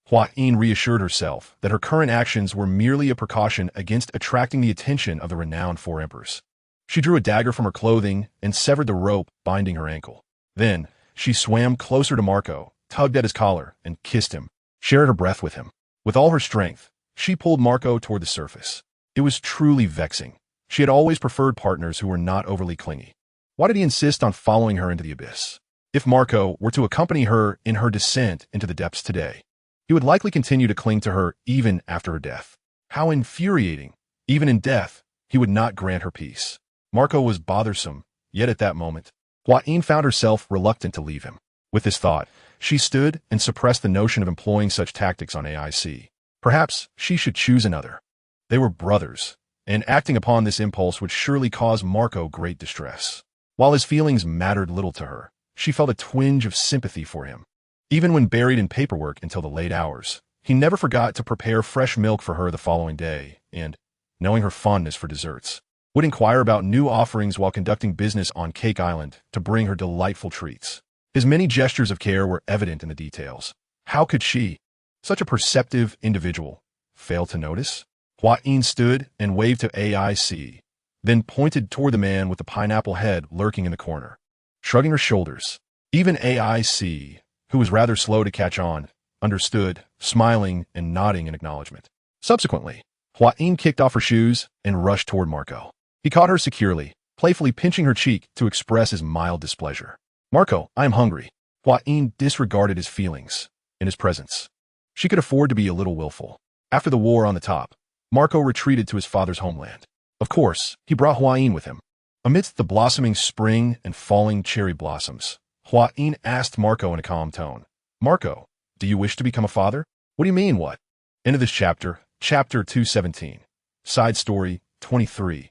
Huayin reassured herself that her current actions were merely a precaution against attracting the attention of the renowned 4 emperors. She drew a dagger from her clothing and severed the rope binding her ankle. Then, she swam closer to Marco, tugged at his collar, and kissed him, shared her breath with him. With all her strength, she pulled Marco toward the surface. It was truly vexing. She had always preferred partners who were not overly clingy. Why did he insist on following her into the abyss? If Marco were to accompany her in her descent into the depths today, he would likely continue to cling to her even after her death. How infuriating! Even in death, he would not grant her peace. Marco was bothersome, yet at that moment, Huayin found herself reluctant to leave him. With this thought, she stood and suppressed the notion of employing such tactics on AIC. Perhaps she should choose another. They were brothers, and acting upon this impulse would surely cause Marco great distress. While his feelings mattered little to her, she felt a twinge of sympathy for him. Even when buried in paperwork until the late hours, he never forgot to prepare fresh milk for her the following day, and, knowing her fondness for desserts, would inquire about new offerings while conducting business on Cake Island to bring her delightful treats. His many gestures of care were evident in the details. How could she, such a perceptive individual, fail to notice? Huayin stood and waved to AIC, then pointed toward the man with the pineapple head lurking in the corner. Shrugging her shoulders, even AIC, who was rather slow to catch on, understood, smiling and nodding in acknowledgement. Subsequently, Huayin kicked off her shoes and rushed toward Marco. He caught her securely, playfully pinching her cheek to express his mild displeasure. "Marco, I am hungry." Huayin disregarded his feelings in his presence. She could afford to be a little willful. After the war on the top, Marco retreated to his father's homeland. Of course, he brought Huayin with him. Amidst the blossoming spring and falling cherry blossoms, Huayin asked Marco in a calm tone, "Marco, do you wish to become a father?" "What do you mean, what?" End of this chapter, chapter 217. Side story 23.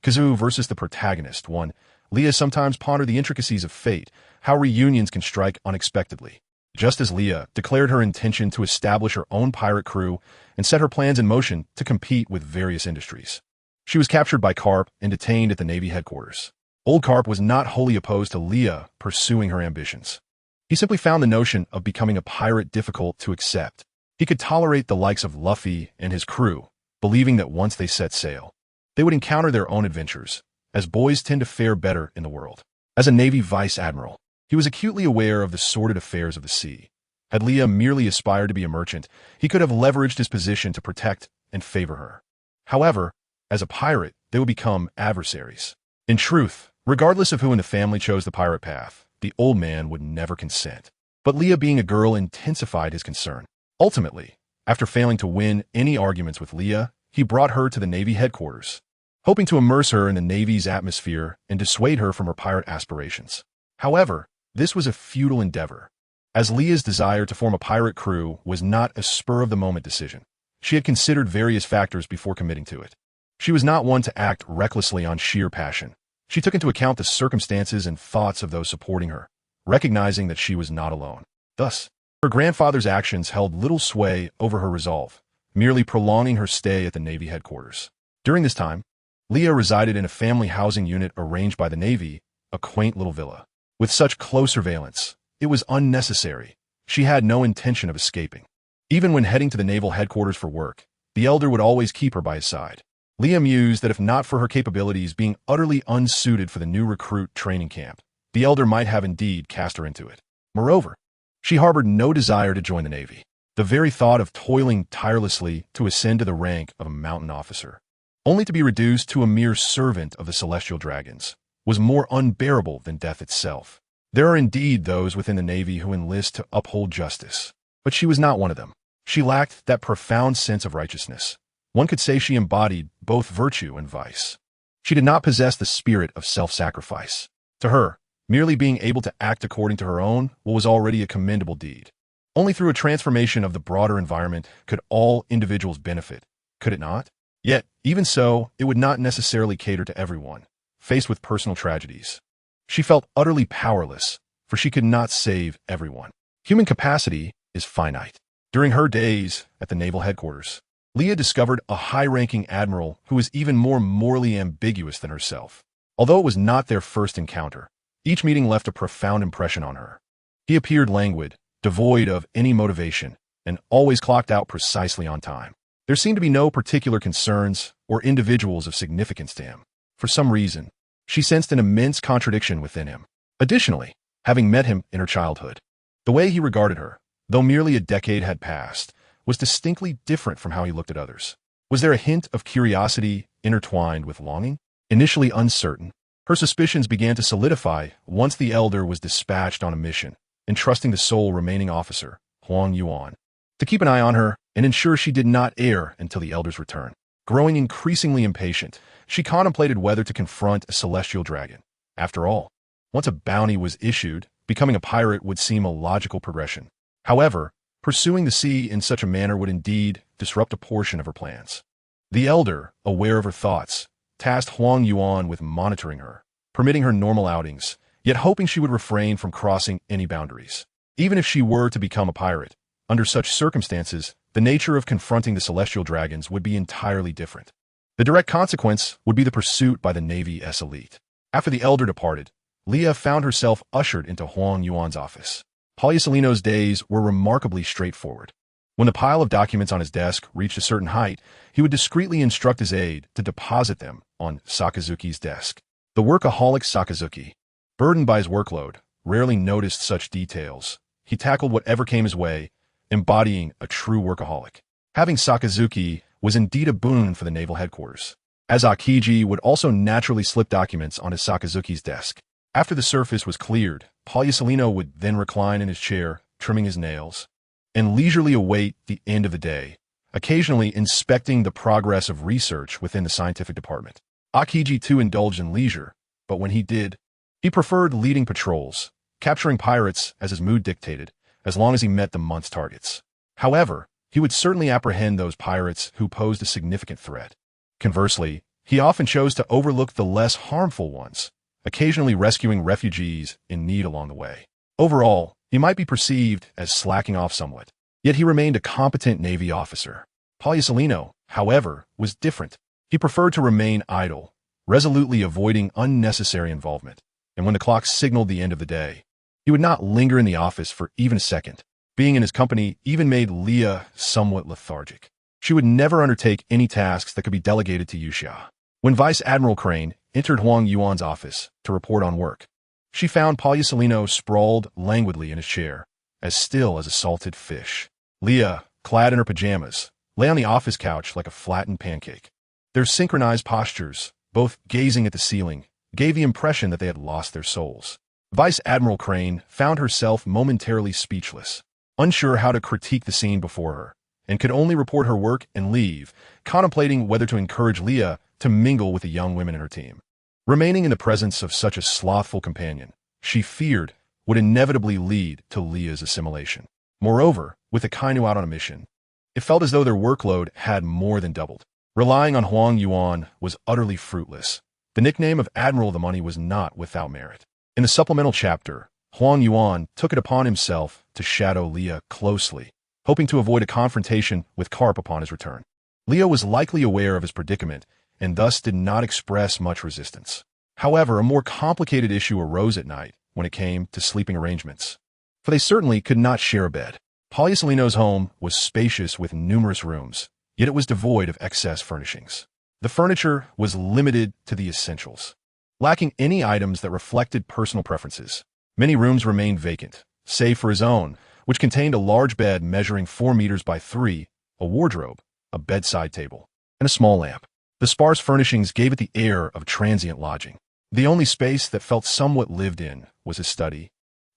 Kizaruin versus the protagonist 1. Leah sometimes pondered the intricacies of fate, how reunions can strike unexpectedly. Just as Leah declared her intention to establish her own pirate crew and set her plans in motion to compete with various industries. She was captured by Carp and detained at the Navy headquarters. Old Carp was not wholly opposed to Leah pursuing her ambitions. He simply found the notion of becoming a pirate difficult to accept. He could tolerate the likes of Luffy and his crew, believing that once they set sail, they would encounter their own adventures, as boys tend to fare better in the world. As a Navy vice admiral, he was acutely aware of the sordid affairs of the sea. Had Leah merely aspired to be a merchant, he could have leveraged his position to protect and favor her. However, as a pirate, they would become adversaries. In truth, regardless of who in the family chose the pirate path, the old man would never consent. But Leah being a girl intensified his concern. Ultimately, after failing to win any arguments with Leah, he brought her to the Navy headquarters, hoping to immerse her in the Navy's atmosphere and dissuade her from her pirate aspirations. However, this was a futile endeavor, as Leah's desire to form a pirate crew was not a spur-of-the-moment decision. She had considered various factors before committing to it. She was not one to act recklessly on sheer passion. She took into account the circumstances and thoughts of those supporting her, recognizing that she was not alone. Thus, her grandfather's actions held little sway over her resolve, merely prolonging her stay at the Navy headquarters. During this time, Leah resided in a family housing unit arranged by the Navy, a quaint little villa. With such close surveillance, it was unnecessary. She had no intention of escaping. Even when heading to the naval headquarters for work, the elder would always keep her by his side. Leah mused that if not for her capabilities being utterly unsuited for the new recruit training camp, the elder might have indeed cast her into it. Moreover, she harbored no desire to join the Navy. The very thought of toiling tirelessly to ascend to the rank of a mountain officer, only to be reduced to a mere servant of the celestial dragons, was more unbearable than death itself. There are indeed those within the Navy who enlist to uphold justice, but she was not one of them. She lacked that profound sense of righteousness. One could say she embodied both virtue and vice. She did not possess the spirit of self-sacrifice. To her, merely being able to act according to her own will was already a commendable deed. Only through a transformation of the broader environment could all individuals benefit, could it not? Yet, even so, it would not necessarily cater to everyone, faced with personal tragedies. She felt utterly powerless, for she could not save everyone. Human capacity is finite. During her days at the naval headquarters, Leah discovered a high-ranking admiral who was even more morally ambiguous than herself. Although it was not their first encounter, each meeting left a profound impression on her. He appeared languid, devoid of any motivation, and always clocked out precisely on time. There seemed to be no particular concerns or individuals of significance to him. For some reason, she sensed an immense contradiction within him. Additionally, having met him in her childhood, the way he regarded her, though merely a decade had passed, was distinctly different from how he looked at others. Was there a hint of curiosity intertwined with longing? Initially uncertain, her suspicions began to solidify once the elder was dispatched on a mission, entrusting the sole remaining officer, Huang Yuan, to keep an eye on her and ensure she did not err until the elder's return. Growing increasingly impatient, she contemplated whether to confront a celestial dragon. After all, once a bounty was issued, becoming a pirate would seem a logical progression. However, pursuing the sea in such a manner would indeed disrupt a portion of her plans. The elder, aware of her thoughts, tasked Huang Yuan with monitoring her, permitting her normal outings, yet hoping she would refrain from crossing any boundaries. Even if she were to become a pirate, under such circumstances, the nature of confronting the celestial dragons would be entirely different. The direct consequence would be the pursuit by the Navy's elite. After the elder departed, Leah found herself ushered into Huang Yuan's office. Poliucelino's days were remarkably straightforward. When the pile of documents on his desk reached a certain height, he would discreetly instruct his aide to deposit them on Sakazuki's desk. The workaholic Sakazuki, burdened by his workload, rarely noticed such details. He tackled whatever came his way, embodying a true workaholic. Having Sakazuki was indeed a boon for the naval headquarters, as Akiji would also naturally slip documents onto Sakazuki's desk. After the surface was cleared, Poliucelino would then recline in his chair, trimming his nails, and leisurely await the end of the day, occasionally inspecting the progress of research within the scientific department. Akiji too indulged in leisure, but when he did, he preferred leading patrols, capturing pirates as his mood dictated, as long as he met the month's targets. However, he would certainly apprehend those pirates who posed a significant threat. Conversely, he often chose to overlook the less harmful ones, occasionally rescuing refugees in need along the way. Overall, he might be perceived as slacking off somewhat, yet he remained a competent Navy officer. Palliasolino, however, was different. He preferred to remain idle, resolutely avoiding unnecessary involvement, and when the clock signaled the end of the day, he would not linger in the office for even a second. Being in his company even made Leah somewhat lethargic. She would never undertake any tasks that could be delegated to Yuxia. When Vice Admiral Crane entered Huang Yuan's office to report on work, she found Palliasolino sprawled languidly in his chair, as still as a salted fish. Leah, clad in her pajamas, lay on the office couch like a flattened pancake. Their synchronized postures, both gazing at the ceiling, gave the impression that they had lost their souls. Vice Admiral Crane found herself momentarily speechless, unsure how to critique the scene before her, and could only report her work and leave, contemplating whether to encourage Leah to mingle with the young women in her team. Remaining in the presence of such a slothful companion, she feared would inevitably lead to Leah's assimilation. Moreover, with the Kainu out on a mission, it felt as though their workload had more than doubled. Relying on Huang Yuan was utterly fruitless. The nickname of Admiral of the Money was not without merit. In the supplemental chapter, Huang Yuan took it upon himself to shadow Leah closely, hoping to avoid a confrontation with Karp upon his return. Leah was likely aware of his predicament and thus did not express much resistance. However, a more complicated issue arose at night when it came to sleeping arrangements, for they certainly could not share a bed. Palliasolino's home was spacious with numerous rooms, yet it was devoid of excess furnishings. The furniture was limited to the essentials, lacking any items that reflected personal preferences. Many rooms remained vacant, save for his own, which contained a large bed measuring 4 meters by 3, a wardrobe, a bedside table, and a small lamp. The sparse furnishings gave it the air of transient lodging. The only space that felt somewhat lived in was his study,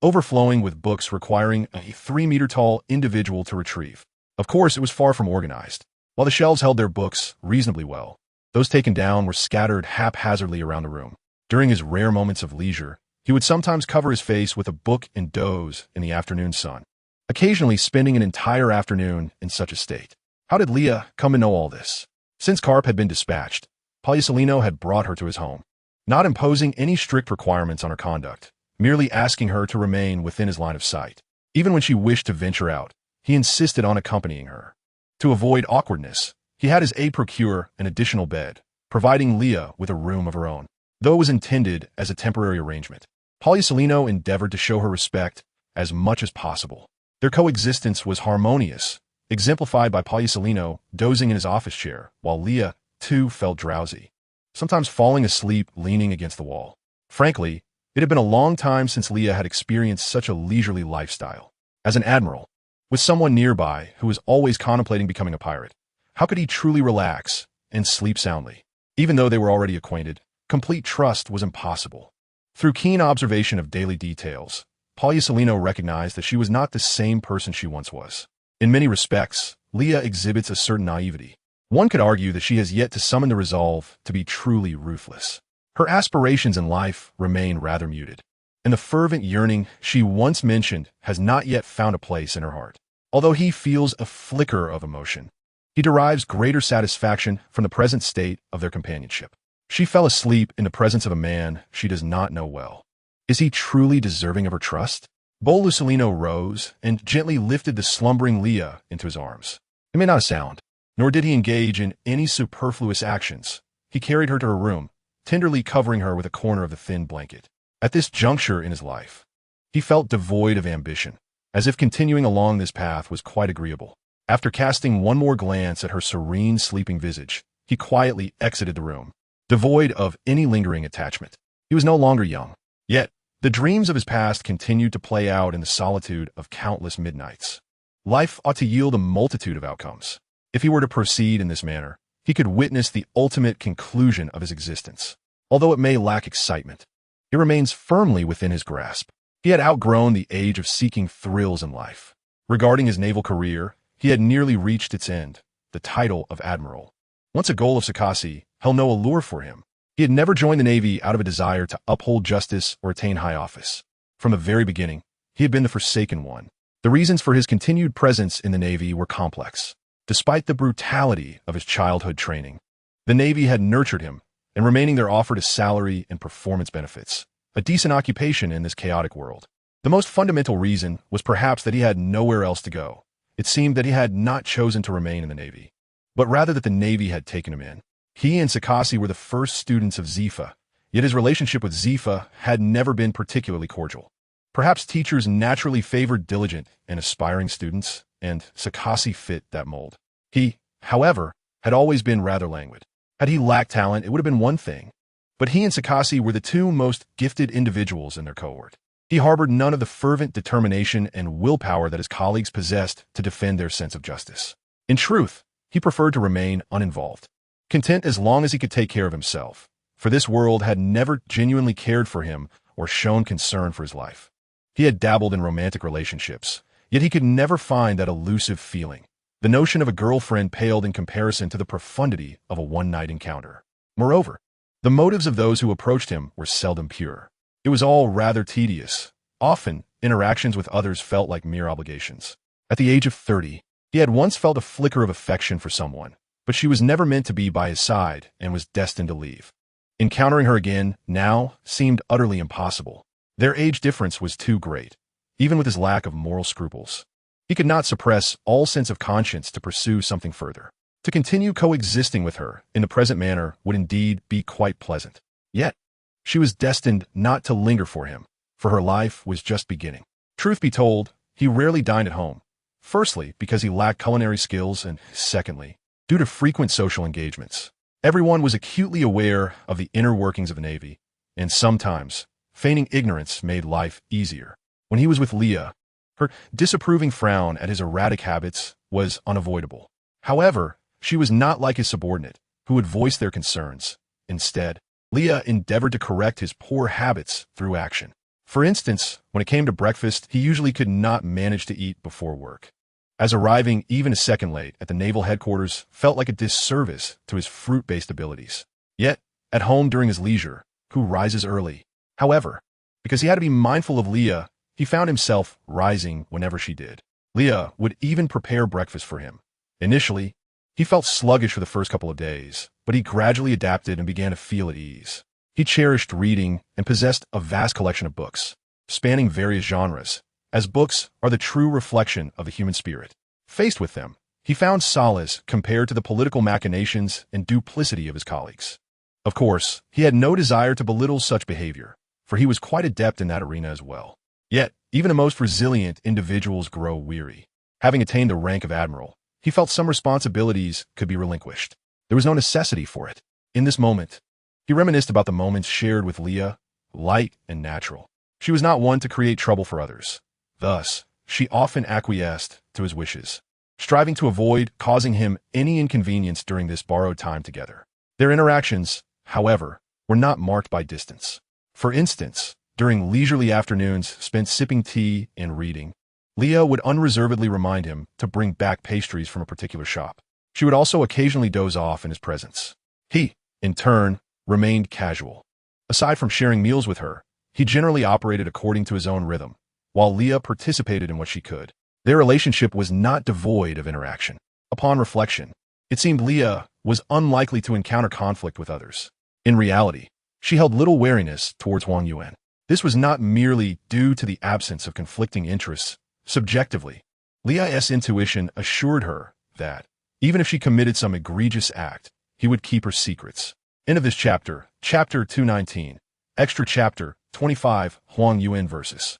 overflowing with books requiring a 3-meter-tall individual to retrieve. Of course, it was far from organized. While the shelves held their books reasonably well, those taken down were scattered haphazardly around the room. During his rare moments of leisure, he would sometimes cover his face with a book and doze in the afternoon sun, occasionally spending an entire afternoon in such a state. How did Leah come to know all this? Since Karp had been dispatched, Palliasolino had brought her to his home, not imposing any strict requirements on her conduct, merely asking her to remain within his line of sight. Even when she wished to venture out, he insisted on accompanying her. To avoid awkwardness, he had his aide procure an additional bed, providing Leah with a room of her own. Though it was intended as a temporary arrangement, Palliasolino endeavored to show her respect as much as possible. Their coexistence was harmonious, exemplified by Palliasolino dozing in his office chair, while Leah, too, felt drowsy, sometimes falling asleep leaning against the wall. Frankly, it had been a long time since Leah had experienced such a leisurely lifestyle. As an admiral, with someone nearby who was always contemplating becoming a pirate, how could he truly relax and sleep soundly? Even though they were already acquainted, complete trust was impossible. Through keen observation of daily details, Palliasolino recognized that she was not the same person she once was. In many respects, Leah exhibits a certain naivety. One could argue that she has yet to summon the resolve to be truly ruthless. Her aspirations in life remain rather muted, and the fervent yearning she once mentioned has not yet found a place in her heart. Although he feels a flicker of emotion, he derives greater satisfaction from the present state of their companionship. She fell asleep in the presence of a man she does not know well. Is he truly deserving of her trust? Palliasolino rose and gently lifted the slumbering Leah into his arms. He made not a sound, nor did he engage in any superfluous actions. He carried her to her room, tenderly covering her with a corner of the thin blanket. At this juncture in his life, he felt devoid of ambition, as if continuing along this path was quite agreeable. After casting one more glance at her serene sleeping visage, he quietly exited the room, devoid of any lingering attachment. He was no longer young, yet the dreams of his past continued to play out in the solitude of countless midnights. Life ought to yield a multitude of outcomes. If he were to proceed in this manner, he could witness the ultimate conclusion of his existence. Although it may lack excitement, it remains firmly within his grasp. He had outgrown the age of seeking thrills in life. Regarding his naval career, he had nearly reached its end, the title of admiral. Once a goal of Sakasi, held no allure for him. He had never joined the Navy out of a desire to uphold justice or attain high office. From the very beginning, he had been the forsaken one. The reasons for his continued presence in the Navy were complex. Despite the brutality of his childhood training, the Navy had nurtured him, and remaining there offered a salary and performance benefits, a decent occupation in this chaotic world. The most fundamental reason was perhaps that he had nowhere else to go. It seemed that he had not chosen to remain in the Navy, but rather that the Navy had taken him in. He and Sakasi were the first students of Zifa, yet his relationship with Zifa had never been particularly cordial. Perhaps teachers naturally favored diligent and aspiring students, and Sakasi fit that mold. He, however, had always been rather languid. Had he lacked talent, it would have been one thing, but he and Sakasi were the two most gifted individuals in their cohort. He harbored none of the fervent determination and willpower that his colleagues possessed to defend their sense of justice. In truth, he preferred to remain uninvolved, content as long as he could take care of himself, for this world had never genuinely cared for him or shown concern for his life. He had dabbled in romantic relationships, yet he could never find that elusive feeling. The notion of a girlfriend paled in comparison to the profundity of a one-night encounter. Moreover, the motives of those who approached him were seldom pure. It was all rather tedious. Often, interactions with others felt like mere obligations. At the age of 30, he had once felt a flicker of affection for someone, but she was never meant to be by his side and was destined to leave. Encountering her again, now, seemed utterly impossible. Their age difference was too great, even with his lack of moral scruples. He could not suppress all sense of conscience to pursue something further. To continue coexisting with her in the present manner would indeed be quite pleasant. Yet, she was destined not to linger for him, for her life was just beginning. Truth be told, he rarely dined at home. Firstly, because he lacked culinary skills, and secondly, due to frequent social engagements. Everyone was acutely aware of the inner workings of the Navy, and sometimes, feigning ignorance made life easier. When he was with Leah, her disapproving frown at his erratic habits was unavoidable. However, she was not like his subordinate, who would voice their concerns. Instead, Leah endeavored to correct his poor habits through action. For instance, when it came to breakfast, he usually could not manage to eat before work, as arriving even a second late at the naval headquarters felt like a disservice to his fruit-based abilities. Yet, at home during his leisure, who rises early? However, because he had to be mindful of Leah, he found himself rising whenever she did. Leah would even prepare breakfast for him. Initially, he felt sluggish for the first couple of days, but he gradually adapted and began to feel at ease. He cherished reading and possessed a vast collection of books, spanning various genres, as books are the true reflection of the human spirit. Faced with them, he found solace compared to the political machinations and duplicity of his colleagues. Of course, he had no desire to belittle such behavior, for he was quite adept in that arena as well. Yet, even the most resilient individuals grow weary. Having attained the rank of admiral, he felt some responsibilities could be relinquished. There was no necessity for it. In this moment, he reminisced about the moments shared with Leah, light and natural. She was not one to create trouble for others. Thus, she often acquiesced to his wishes, striving to avoid causing him any inconvenience during this borrowed time together. Their interactions, however, were not marked by distance. For instance, during leisurely afternoons spent sipping tea and reading, Leah would unreservedly remind him to bring back pastries from a particular shop. She would also occasionally doze off in his presence. He, in turn, remained casual. Aside from sharing meals with her, he generally operated according to his own rhythm, while Leah participated in what she could. Their relationship was not devoid of interaction. Upon reflection, it seemed Leah was unlikely to encounter conflict with others. In reality, she held little wariness towards Huang Yuan. This was not merely due to the absence of conflicting interests. Subjectively, Leah's intuition assured her that, even if she committed some egregious act, he would keep her secrets. End of this chapter, Chapter 219, Extra Chapter 25, Huang Yuan versus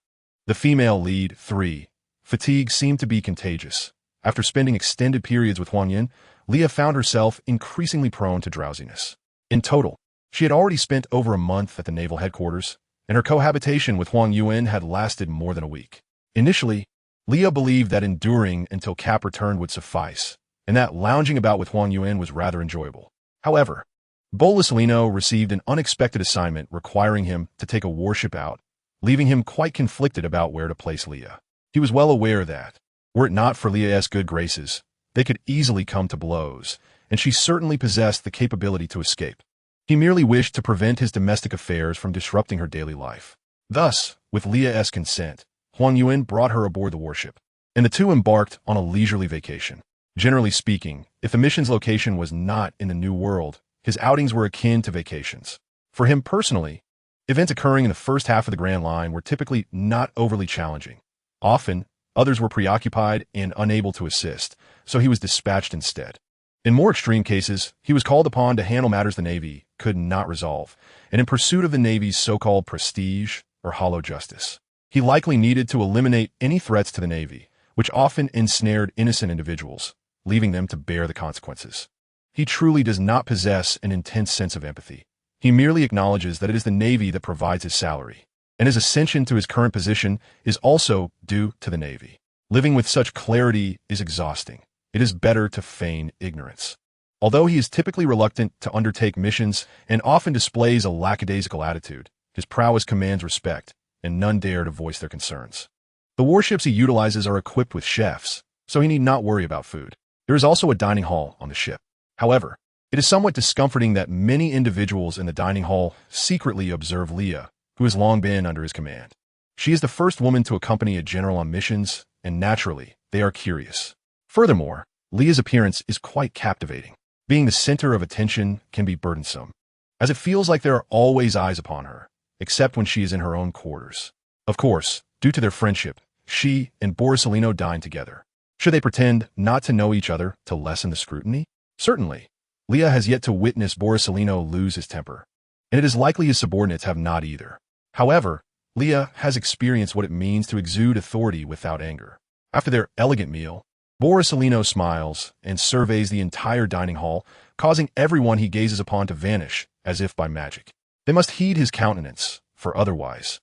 the female lead. 3. Fatigue seemed to be contagious. After spending extended periods with Huang Yuan, Leah found herself increasingly prone to drowsiness. In total, she had already spent over a month at the naval headquarters, and her cohabitation with Huang Yuan had lasted more than a week. Initially, Leah believed that enduring until Cap returned would suffice, and that lounging about with Huang Yuan was rather enjoyable. However, Bolisolino received an unexpected assignment requiring him to take a warship out, leaving him quite conflicted about where to place Leah. He was well aware that, were it not for Leah's good graces, they could easily come to blows, and she certainly possessed the capability to escape. He merely wished to prevent his domestic affairs from disrupting her daily life. Thus, with Leah's consent, Huang Yuan brought her aboard the warship, and the two embarked on a leisurely vacation. Generally speaking, if the mission's location was not in the New World, his outings were akin to vacations. For him personally, events occurring in the first half of the Grand Line were typically not overly challenging. Often, others were preoccupied and unable to assist, so he was dispatched instead. In more extreme cases, he was called upon to handle matters the Navy could not resolve, and in pursuit of the Navy's so-called prestige or hollow justice. He likely needed to eliminate any threats to the Navy, which often ensnared innocent individuals, leaving them to bear the consequences. He truly does not possess an intense sense of empathy. He merely acknowledges that it is the Navy that provides his salary, and his ascension to his current position is also due to the Navy. Living with such clarity is exhausting. It is better to feign ignorance. Although he is typically reluctant to undertake missions and often displays a lackadaisical attitude, his prowess commands respect, and none dare to voice their concerns. The warships he utilizes are equipped with chefs, so he need not worry about food. There is also a dining hall on the ship. However, it is somewhat discomforting that many individuals in the dining hall secretly observe Leah, who has long been under his command. She is the first woman to accompany a general on missions, and naturally, they are curious. Furthermore, Leah's appearance is quite captivating. Being the center of attention can be burdensome, as it feels like there are always eyes upon her, except when she is in her own quarters. Of course, due to their friendship, she and Borsalino dine together. Should they pretend not to know each other to lessen the scrutiny? Certainly. Leah has yet to witness Borsalino lose his temper, and it is likely his subordinates have not either. However, Leah has experienced what it means to exude authority without anger. After their elegant meal, Borsalino smiles and surveys the entire dining hall, causing everyone he gazes upon to vanish as if by magic. They must heed his countenance, for otherwise,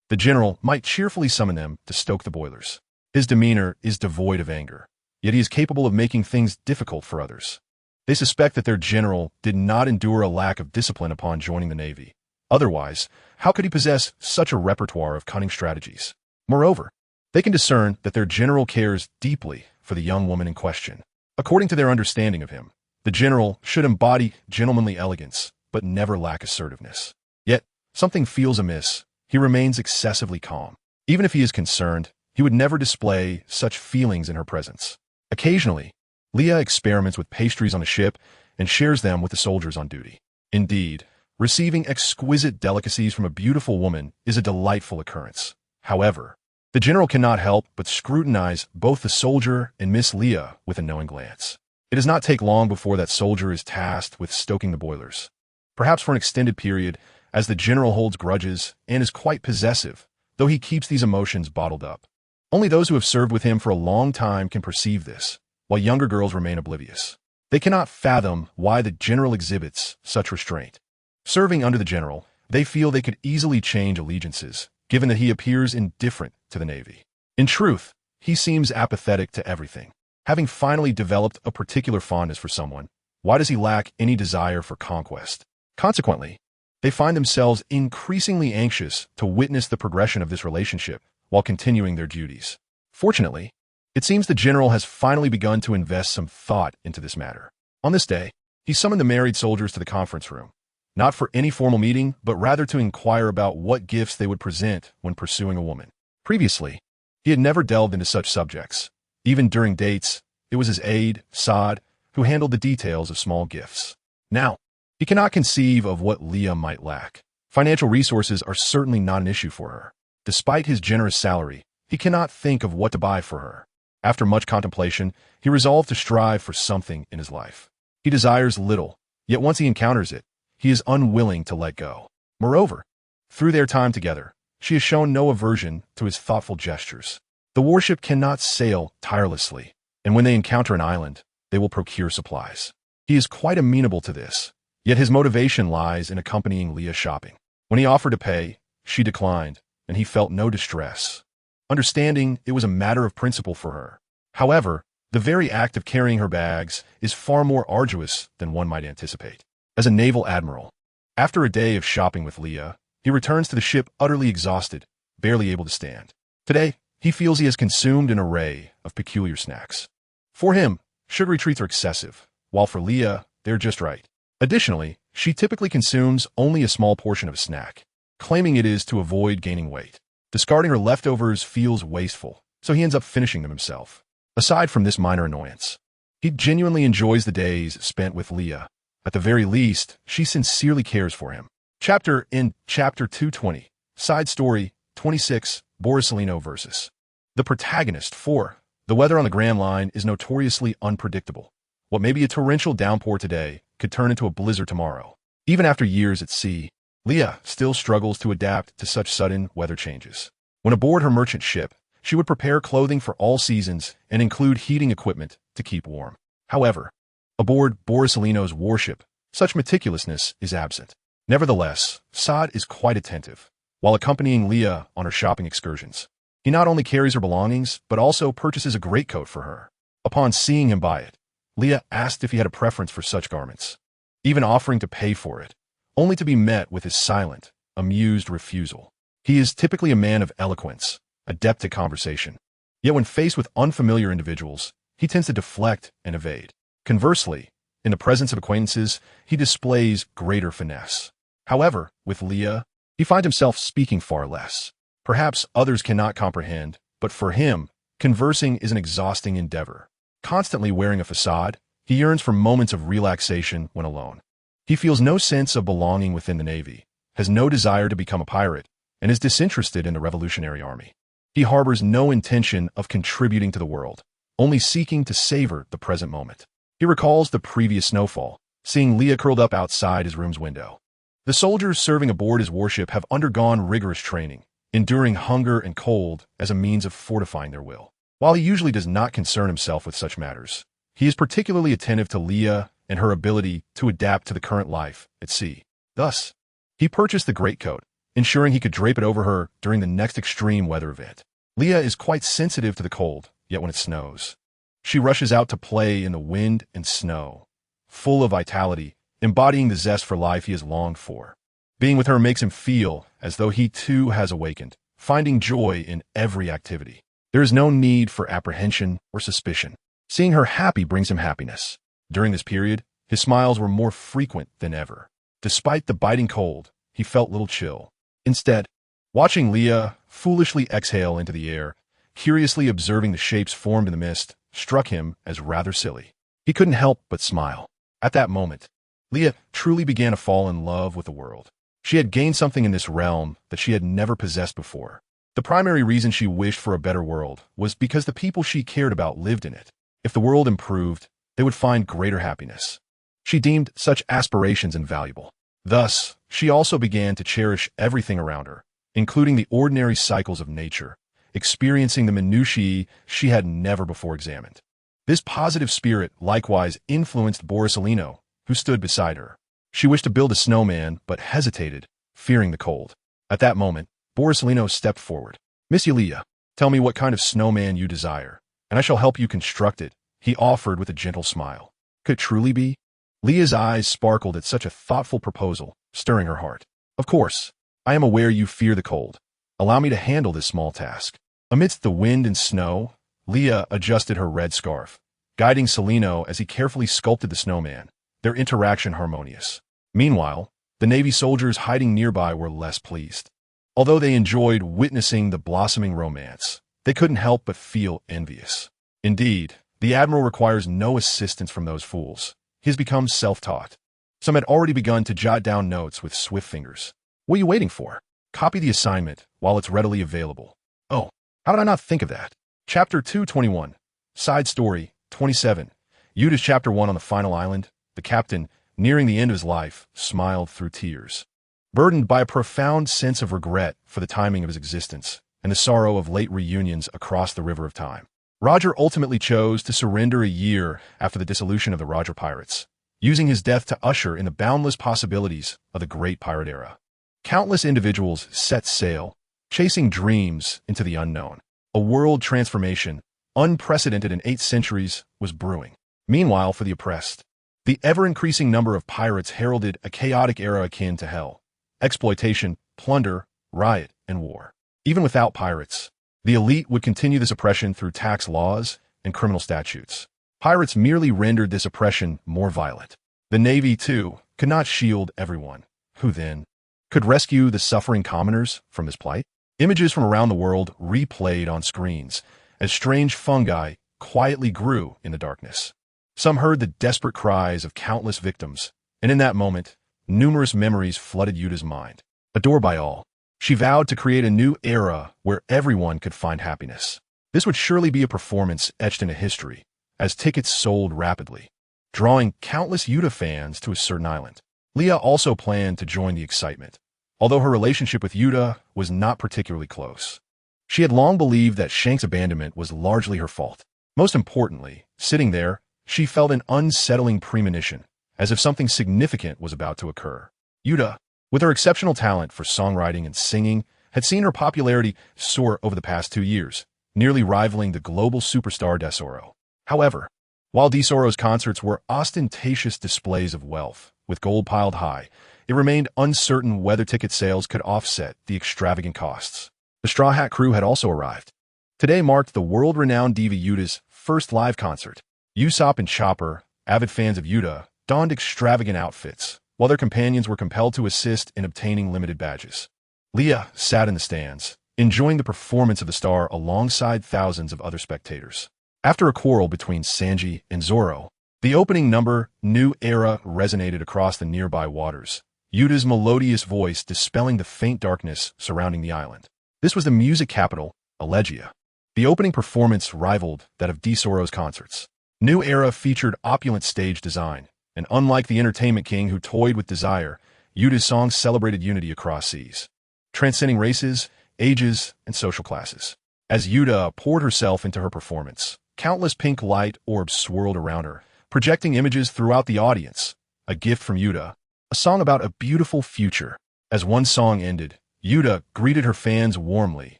the general might cheerfully summon them to stoke the boilers. His demeanor is devoid of anger, yet he is capable of making things difficult for others. They suspect that their general did not endure a lack of discipline upon joining the Navy. Otherwise, how could he possess such a repertoire of cunning strategies? Moreover, they can discern that their general cares deeply for the young woman in question. According to their understanding of him, the general should embody gentlemanly elegance, but never lack assertiveness. Yet, something feels amiss. He remains excessively calm. Even if he is concerned, he would never display such feelings in her presence. Occasionally, Leah experiments with pastries on the ship and shares them with the soldiers on duty. Indeed, receiving exquisite delicacies from a beautiful woman is a delightful occurrence. However, the general cannot help but scrutinize both the soldier and Miss Leah with a knowing glance. It does not take long before that soldier is tasked with stoking the boilers, perhaps for an extended period, as the general holds grudges and is quite possessive, though he keeps these emotions bottled up. Only those who have served with him for a long time can perceive this, while younger girls remain oblivious. They cannot fathom why the general exhibits such restraint. Serving under the general, they feel they could easily change allegiances, given that he appears indifferent to the Navy. In truth, he seems apathetic to everything. Having finally developed a particular fondness for someone, why does he lack any desire for conquest? Consequently, they find themselves increasingly anxious to witness the progression of this relationship while continuing their duties. Fortunately, it seems the general has finally begun to invest some thought into this matter. On this day, he summoned the married soldiers to the conference room, not for any formal meeting, but rather to inquire about what gifts they would present when pursuing a woman. Previously, he had never delved into such subjects. Even during dates, it was his aide, Saad, who handled the details of small gifts. Now, he cannot conceive of what Leah might lack. Financial resources are certainly not an issue for her. Despite his generous salary, he cannot think of what to buy for her. After much contemplation, he resolved to strive for something in his life. He desires little, yet once he encounters it, he is unwilling to let go. Moreover, through their time together, she has shown no aversion to his thoughtful gestures. The warship cannot sail tirelessly, and when they encounter an island, they will procure supplies. He is quite amenable to this, yet his motivation lies in accompanying Leah shopping. When he offered to pay, she declined, and he felt no distress, understanding it was a matter of principle for her. However, the very act of carrying her bags is far more arduous than one might anticipate. As a naval admiral, after a day of shopping with Leah, he returns to the ship utterly exhausted, barely able to stand. Today, he feels he has consumed an array of peculiar snacks. For him, sugary treats are excessive, while for Leah, they're just right. Additionally, she typically consumes only a small portion of a snack, claiming it is to avoid gaining weight. Discarding her leftovers feels wasteful, so he ends up finishing them himself. Aside from this minor annoyance, he genuinely enjoys the days spent with Leah, At the very least, she sincerely cares for him. Chapter 220. Side Story 26. Borsalino versus the protagonist. 4. The weather on the Grand Line is notoriously unpredictable. What may be a torrential downpour today could turn into a blizzard tomorrow. Even after years at sea, Leah still struggles to adapt to such sudden weather changes. When aboard her merchant ship, she would prepare clothing for all seasons and include heating equipment to keep warm. However, aboard Borsalino's warship, such meticulousness is absent. Nevertheless, Saad is quite attentive. While accompanying Leah on her shopping excursions, he not only carries her belongings, but also purchases a greatcoat for her. Upon seeing him buy it, Leah asked if he had a preference for such garments, even offering to pay for it, only to be met with his silent, amused refusal. He is typically a man of eloquence, adept at conversation. Yet when faced with unfamiliar individuals, he tends to deflect and evade. Conversely, in the presence of acquaintances, he displays greater finesse. However, with Leah, he finds himself speaking far less. Perhaps others cannot comprehend, but for him, conversing is an exhausting endeavor. Constantly wearing a facade, he yearns for moments of relaxation when alone. He feels no sense of belonging within the Navy, has no desire to become a pirate, and is disinterested in the Revolutionary Army. He harbors no intention of contributing to the world, only seeking to savor the present moment. He recalls the previous snowfall, seeing Leah curled up outside his room's window. The soldiers serving aboard his warship have undergone rigorous training, enduring hunger and cold as a means of fortifying their will. While he usually does not concern himself with such matters, he is particularly attentive to Leah and her ability to adapt to the current life at sea. Thus, he purchased the greatcoat, ensuring he could drape it over her during the next extreme weather event. Leah is quite sensitive to the cold, yet when it snows, she rushes out to play in the wind and snow, full of vitality, embodying the zest for life he has longed for. Being with her makes him feel as though he too has awakened, finding joy in every activity. There is no need for apprehension or suspicion. Seeing her happy brings him happiness. During this period, his smiles were more frequent than ever. Despite the biting cold, he felt little chill. Instead, watching Leah foolishly exhale into the air, curiously observing the shapes formed in the mist, struck him as rather silly. He couldn't help but smile. At that moment, Leah truly began to fall in love with the world. She had gained something in this realm that she had never possessed before. The primary reason she wished for a better world was because the people she cared about lived in it. If the world improved, they would find greater happiness. She deemed such aspirations invaluable. Thus, she also began to cherish everything around her, including the ordinary cycles of nature, experiencing the minutiae she had never before examined. This positive spirit likewise influenced Borsalino, who stood beside her. She wished to build a snowman, but hesitated, fearing the cold. At that moment, Borsalino stepped forward. "Miss Leah, tell me what kind of snowman you desire, and I shall help you construct it," he offered with a gentle smile. Could it truly be? Leah's eyes sparkled at such a thoughtful proposal, stirring her heart. "Of course, I am aware you fear the cold. Allow me to handle this small task." Amidst the wind and snow, Leah adjusted her red scarf, guiding Salino as he carefully sculpted the snowman, their interaction harmonious. Meanwhile, the Navy soldiers hiding nearby were less pleased. Although they enjoyed witnessing the blossoming romance, they couldn't help but feel envious. Indeed, the Admiral requires no assistance from those fools. He has become self-taught. Some had already begun to jot down notes with swift fingers. What are you waiting for? Copy the assignment while it's readily available. Oh, how did I not think of that? Chapter 221. Side Story 27. Viewed as Chapter 1 on the final island, the captain, nearing the end of his life, smiled through tears. Burdened by a profound sense of regret for the timing of his existence and the sorrow of late reunions across the river of time, Roger ultimately chose to surrender a year after the dissolution of the Roger Pirates, using his death to usher in the boundless possibilities of the great pirate era. Countless individuals set sail, chasing dreams into the unknown. A world transformation, unprecedented in 8 centuries, was brewing. Meanwhile, for the oppressed, the ever-increasing number of pirates heralded a chaotic era akin to hell. Exploitation, plunder, riot, and war. Even without pirates, the elite would continue this oppression through tax laws and criminal statutes. Pirates merely rendered this oppression more violent. The Navy, too, could not shield everyone. Who then could rescue the suffering commoners from this plight? Images from around the world replayed on screens as strange fungi quietly grew in the darkness. Some heard the desperate cries of countless victims, And in that moment, numerous memories flooded Yuta's mind. Adored by all, she vowed to create a new era where everyone could find happiness. This would surely be a performance etched into history, as tickets sold rapidly, drawing countless Yuta fans to a certain island. Leah also planned to join the excitement, although her relationship with Yuta was not particularly close. She had long believed that Shank's abandonment was largely her fault. Most importantly, sitting there, she felt an unsettling premonition, as if something significant was about to occur. Yuta, with her exceptional talent for songwriting and singing, had seen her popularity soar over the past 2 years, nearly rivaling the global superstar Desoro. However, while Desoro's concerts were ostentatious displays of wealth, with gold piled high, it remained uncertain whether ticket sales could offset the extravagant costs. The Straw Hat crew had also arrived. Today marked the world-renowned diva Yuta's first live concert. Usopp and Chopper, avid fans of Yuta, donned extravagant outfits, while their companions were compelled to assist in obtaining limited badges. Leah sat in the stands, enjoying the performance of the star alongside thousands of other spectators. After a quarrel between Sanji and Zoro, the opening number, New Era, resonated across the nearby waters, Yuta's melodious voice dispelling the faint darkness surrounding the island. This was the music capital, Elegia. The opening performance rivaled that of Desoro's concerts. New Era featured opulent stage design, and unlike the entertainment king who toyed with desire, Yuta's songs celebrated unity across seas, transcending races, ages, and social classes. As Yuta poured herself into her performance, countless pink light orbs swirled around her, projecting images throughout the audience. A gift from Yuta, a song about a beautiful future. As one song ended, Yuta greeted her fans warmly,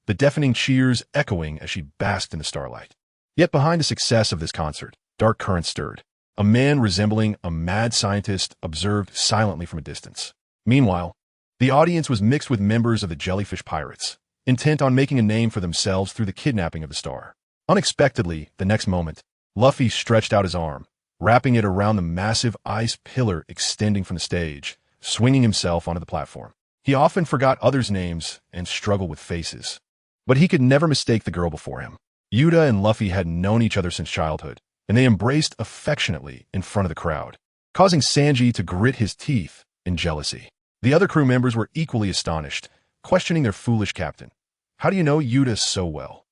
the deafening cheers echoing as she basked in the starlight. Yet behind the success of this concert, dark currents stirred. A man resembling a mad scientist observed silently from a distance. Meanwhile, the audience was mixed with members of the Jellyfish Pirates, intent on making a name for themselves through the kidnapping of the star. Unexpectedly, the next moment, Luffy stretched out his arm, wrapping it around the massive ice pillar extending from the stage, swinging himself onto the platform. He often forgot others' names and struggled with faces, but he could never mistake the girl before him. Yuta and Luffy had known each other since childhood, and they embraced affectionately in front of the crowd, causing Sanji to grit his teeth in jealousy. The other crew members were equally astonished, questioning their foolish captain. How do you know Yuta so well?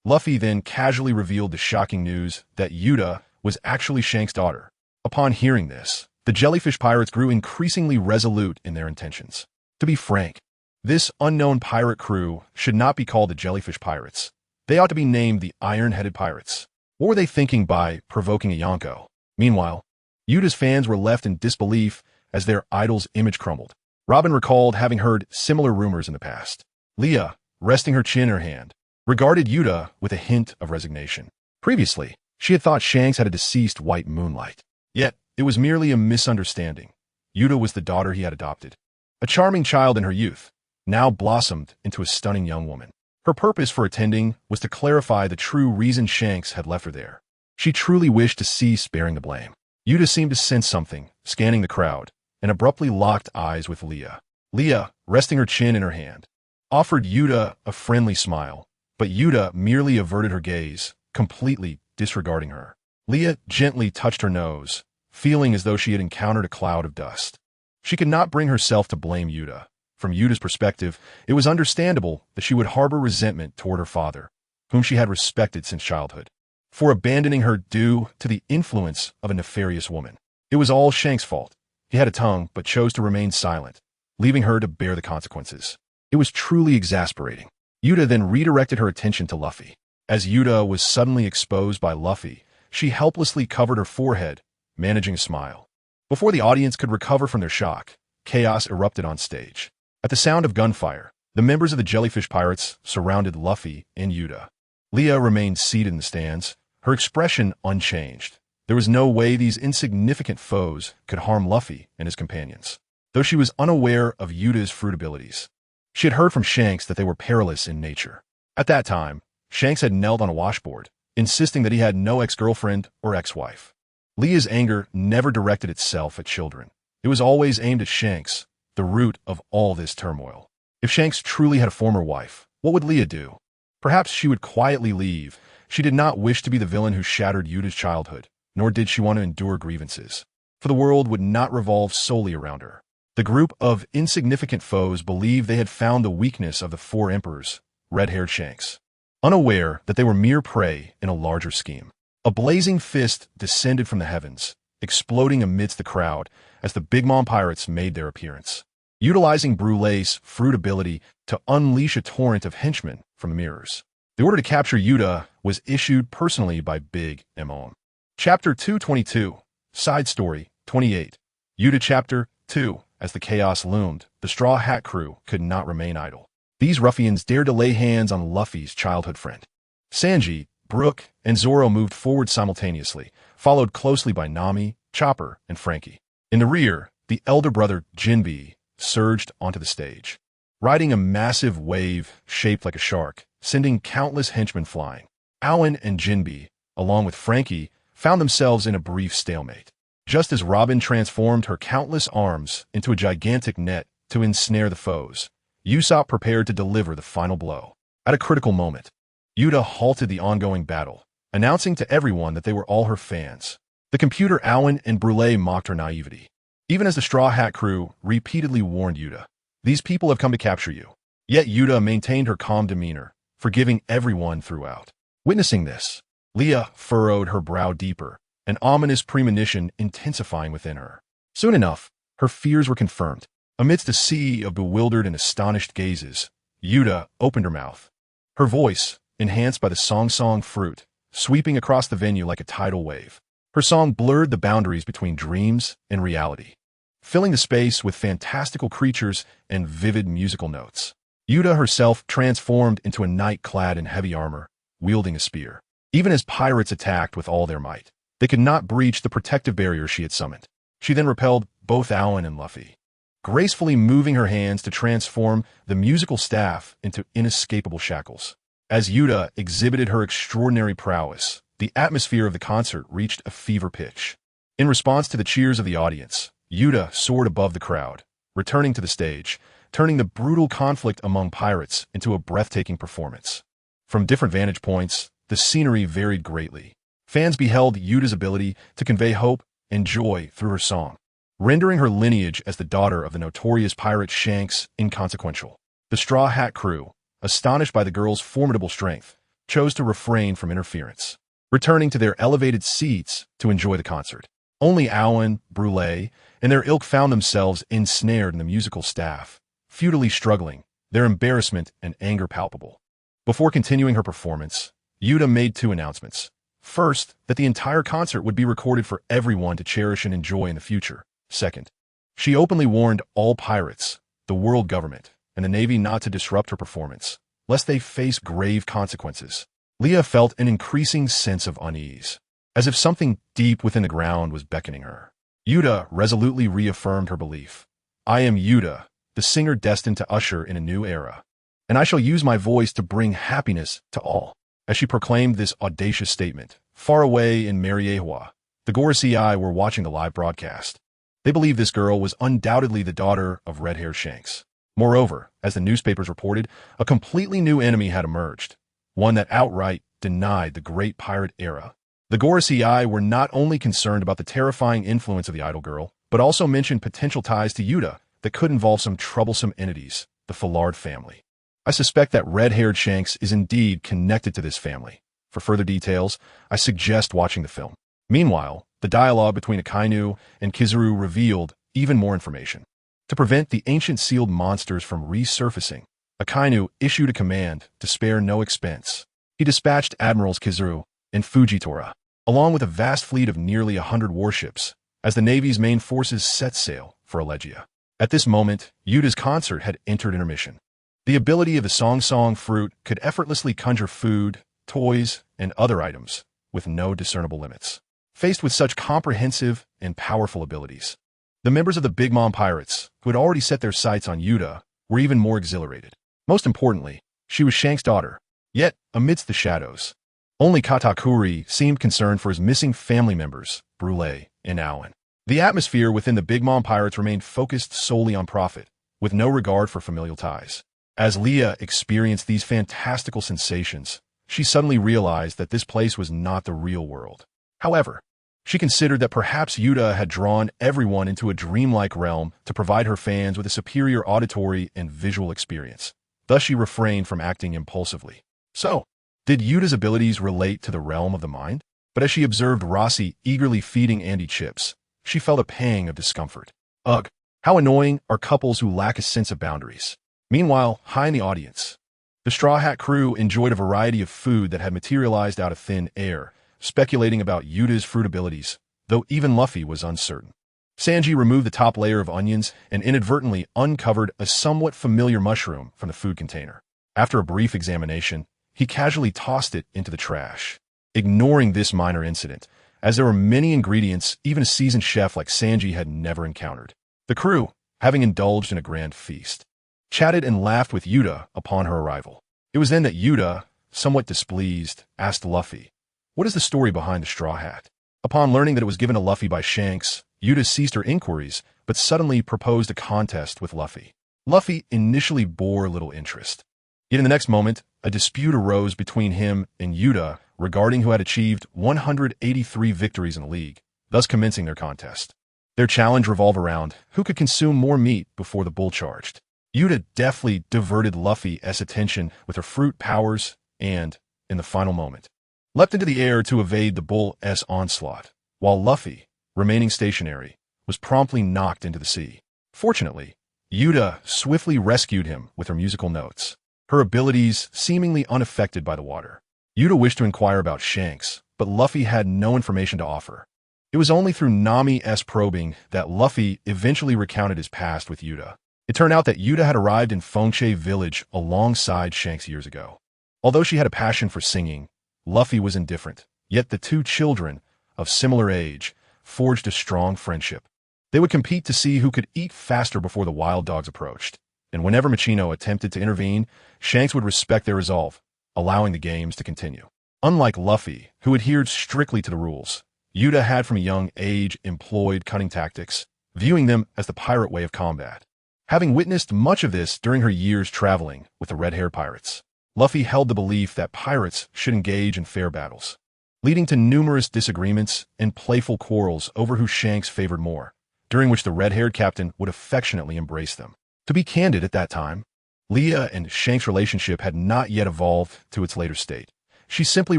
Luffy then casually revealed the shocking news that Yuta was actually Shank's daughter. Upon hearing this, the Jellyfish Pirates grew increasingly resolute in their intentions. To be frank, this unknown pirate crew should not be called the Jellyfish Pirates. They ought to be named the Iron-Headed Pirates. What were they thinking by provoking a Yonko? Meanwhile, Yuta's fans were left in disbelief as their idol's image crumbled. Robin recalled having heard similar rumors in the past. Leah, resting her chin in her hand, regarded Yuta with a hint of resignation. Previously, she had thought Shanks had a deceased white moonlight. Yet, it was merely a misunderstanding. Yuta was the daughter he had adopted. A charming child in her youth, now blossomed into a stunning young woman. Her purpose for attending was to clarify the true reason Shanks had left her there. She truly wished to cease bearing the blame. Yuta seemed to sense something, scanning the crowd, and abruptly locked eyes with Leah. Leah, resting her chin in her hand, offered Yuta a friendly smile, but Yuta merely averted her gaze, completely disregarding her. Leah gently touched her nose, feeling as though she had encountered a cloud of dust. She could not bring herself to blame Yuta. From Yuta's perspective, it was understandable that she would harbor resentment toward her father, whom she had respected since childhood, for abandoning her due to the influence of a nefarious woman. It was all Shank's fault. He had a tongue, but chose to remain silent, leaving her to bear the consequences. It was truly exasperating. Yuta then redirected her attention to Luffy. As Yuta was suddenly exposed by Luffy, she helplessly covered her forehead, managing a smile. Before the audience could recover from their shock, chaos erupted on stage. At the sound of gunfire, the members of the Jellyfish Pirates surrounded Luffy and Yuta. Leah remained seated in the stands, her expression unchanged. There was no way these insignificant foes could harm Luffy and his companions, though she was unaware of Yuta's fruit abilities. She had heard from Shanks that they were perilous in nature. At that time, Shanks had knelt on a washboard, insisting that he had no ex-girlfriend or ex-wife. Leah's anger never directed itself at children. It was always aimed at Shanks, the root of all this turmoil. If Shanks truly had a former wife, what would Leah do? Perhaps she would quietly leave. She did not wish to be the villain who shattered Yuta's childhood, nor did she want to endure grievances. for the world would not revolve solely around her. The group of insignificant foes believed they had found the weakness of the four emperors, red-haired Shanks, unaware that they were mere prey in a larger scheme. A blazing fist descended from the heavens, exploding amidst the crowd as the Big Mom pirates made their appearance, utilizing Brulee's fruit ability to unleash a torrent of henchmen from the mirrors. The order to capture Yuta was issued personally by Big Mom. Chapter 222, Side Story 28, Yuta Chapter 2. As the chaos loomed, the Straw Hat crew could not remain idle. These ruffians dared to lay hands on Luffy's childhood friend. Sanji, Brook, and Zoro moved forward simultaneously, followed closely by Nami, Chopper, and Frankie. In the rear, the elder brother Jinbe surged onto the stage, riding a massive wave shaped like a shark, sending countless henchmen flying. Aowen and Jinbe, along with Frankie, found themselves in a brief stalemate. Just as Robin transformed her countless arms into a gigantic net to ensnare the foes, Usopp prepared to deliver the final blow. At a critical moment, Yuta halted the ongoing battle, announcing to everyone that they were all her fans. The computer Aowen and Brulee mocked her naivety. Even as the Straw Hat crew repeatedly warned Yuta, "These people have come to capture you." Yet Yuta maintained her calm demeanor, forgiving everyone throughout. Witnessing this, Leah furrowed her brow deeper, an ominous premonition intensifying within her. Soon enough, her fears were confirmed. Amidst a sea of bewildered and astonished gazes, Yuta opened her mouth. Her voice, enhanced by the song fruit, sweeping across the venue like a tidal wave. Her song blurred the boundaries between dreams and reality, filling the space with fantastical creatures and vivid musical notes. Yuta herself transformed into a knight clad in heavy armor, wielding a spear. Even as pirates attacked with all their might, they could not breach the protective barrier she had summoned. She then repelled both Aowen and Luffy, gracefully moving her hands to transform the musical staff into inescapable shackles. As Yuta exhibited her extraordinary prowess, the atmosphere of the concert reached a fever pitch. In response to the cheers of the audience, Yuta soared above the crowd, returning to the stage, turning the brutal conflict among pirates into a breathtaking performance. From different vantage points, the scenery varied greatly. Fans beheld Yuta's ability to convey hope and joy through her song, rendering her lineage as the daughter of the notorious pirate Shanks inconsequential. The Straw Hat crew, astonished by the girl's formidable strength, chose to refrain from interference, returning to their elevated seats to enjoy the concert. Only Aowen, Brulee, and their ilk found themselves ensnared in the musical staff, futilely struggling, their embarrassment and anger palpable. Before continuing her performance, Yuta made two announcements. First, that the entire concert would be recorded for everyone to cherish and enjoy in the future. Second, she openly warned all pirates, the world government, and the Navy not to disrupt her performance, lest they face grave consequences. Leah felt an increasing sense of unease, as if something deep within the ground was beckoning her. Yuta resolutely reaffirmed her belief. "I am Yuta, the singer destined to usher in a new era, and I shall use my voice to bring happiness to all." As she proclaimed this audacious statement, far away in Mariewa, the Gorosei were watching the live broadcast. They believed this girl was undoubtedly the daughter of red-haired Shanks. Moreover, as the newspapers reported, a completely new enemy had emerged, one that outright denied the great pirate era. The Gorosei were not only concerned about the terrifying influence of the idol girl, but also mentioned potential ties to Yuta that could involve some troublesome entities, the Fallard family. I suspect that red-haired Shanks is indeed connected to this family. For further details, I suggest watching the film. Meanwhile, the dialogue between Akainu and Kizaru revealed even more information. To prevent the ancient sealed monsters from resurfacing, Akainu issued a command to spare no expense. He dispatched Admirals Kizaru and Fujitora, along with a vast fleet of nearly 100 warships, as the Navy's main forces set sail for Elegia. At this moment, Yuta's concert had entered intermission. The ability of the song fruit could effortlessly conjure food, toys, and other items, with no discernible limits. Faced with such comprehensive and powerful abilities, the members of the Big Mom Pirates, who had already set their sights on Yuta, were even more exhilarated. Most importantly, she was Shank's daughter. Yet, amidst the shadows, only Katakuri seemed concerned for his missing family members, Brulee and Aowen. The atmosphere within the Big Mom Pirates remained focused solely on profit, with no regard for familial ties. As Leah experienced these fantastical sensations, she suddenly realized that this place was not the real world. However, She considered that perhaps Yuta had drawn everyone into a dreamlike realm to provide her fans with a superior auditory and visual experience. Thus, she refrained from acting impulsively. So, did Yuta's abilities relate to the realm of the mind? But as she observed Rossi eagerly feeding Andy chips, she felt a pang of discomfort. Ugh, how annoying are couples who lack a sense of boundaries. Meanwhile, high in the audience, the Straw Hat crew enjoyed a variety of food that had materialized out of thin air, speculating about Yuta's fruit abilities, though even Luffy was uncertain. Sanji removed the top layer of onions and inadvertently uncovered a somewhat familiar mushroom from the food container. After a brief examination, he casually tossed it into the trash, ignoring this minor incident, as there were many ingredients even a seasoned chef like Sanji had never encountered. The crew, having indulged in a grand feast, chatted and laughed with Yuta upon her arrival. It was then that Yuta, somewhat displeased, asked Luffy, "What is the story behind the Straw Hat?" Upon learning that it was given to Luffy by Shanks, Yuta ceased her inquiries, but suddenly proposed a contest with Luffy. Luffy initially bore little interest. Yet in the next moment, a dispute arose between him and Yuta regarding who had achieved 183 victories in the league, thus commencing their contest. Their challenge revolved around who could consume more meat before the bull charged. Yuta deftly diverted Luffy's attention with her fruit powers and, in the final moment, leapt into the air to evade the bull's onslaught, while Luffy, remaining stationary, was promptly knocked into the sea. Fortunately, Yuta swiftly rescued him with her musical notes, her abilities seemingly unaffected by the water. Yuta wished to inquire about Shanks, but Luffy had no information to offer. It was only through Nami's probing that Luffy eventually recounted his past with Yuta. It turned out that Yuta had arrived in Fengche village alongside Shanks years ago. Although she had a passion for singing, Luffy was indifferent, yet the two children, of similar age, forged a strong friendship. They would compete to see who could eat faster before the wild dogs approached, and whenever Machino attempted to intervene, Shanks would respect their resolve, allowing the games to continue. Unlike Luffy, who adhered strictly to the rules, Yuta had from a young age employed cunning tactics, viewing them as the pirate way of combat. Having witnessed much of this during her years traveling with the red-haired pirates, Luffy held the belief that pirates should engage in fair battles, leading to numerous disagreements and playful quarrels over who Shanks favored more, during which the red-haired captain would affectionately embrace them. To be candid at that time, Leah and Shanks' relationship had not yet evolved to its later state. She simply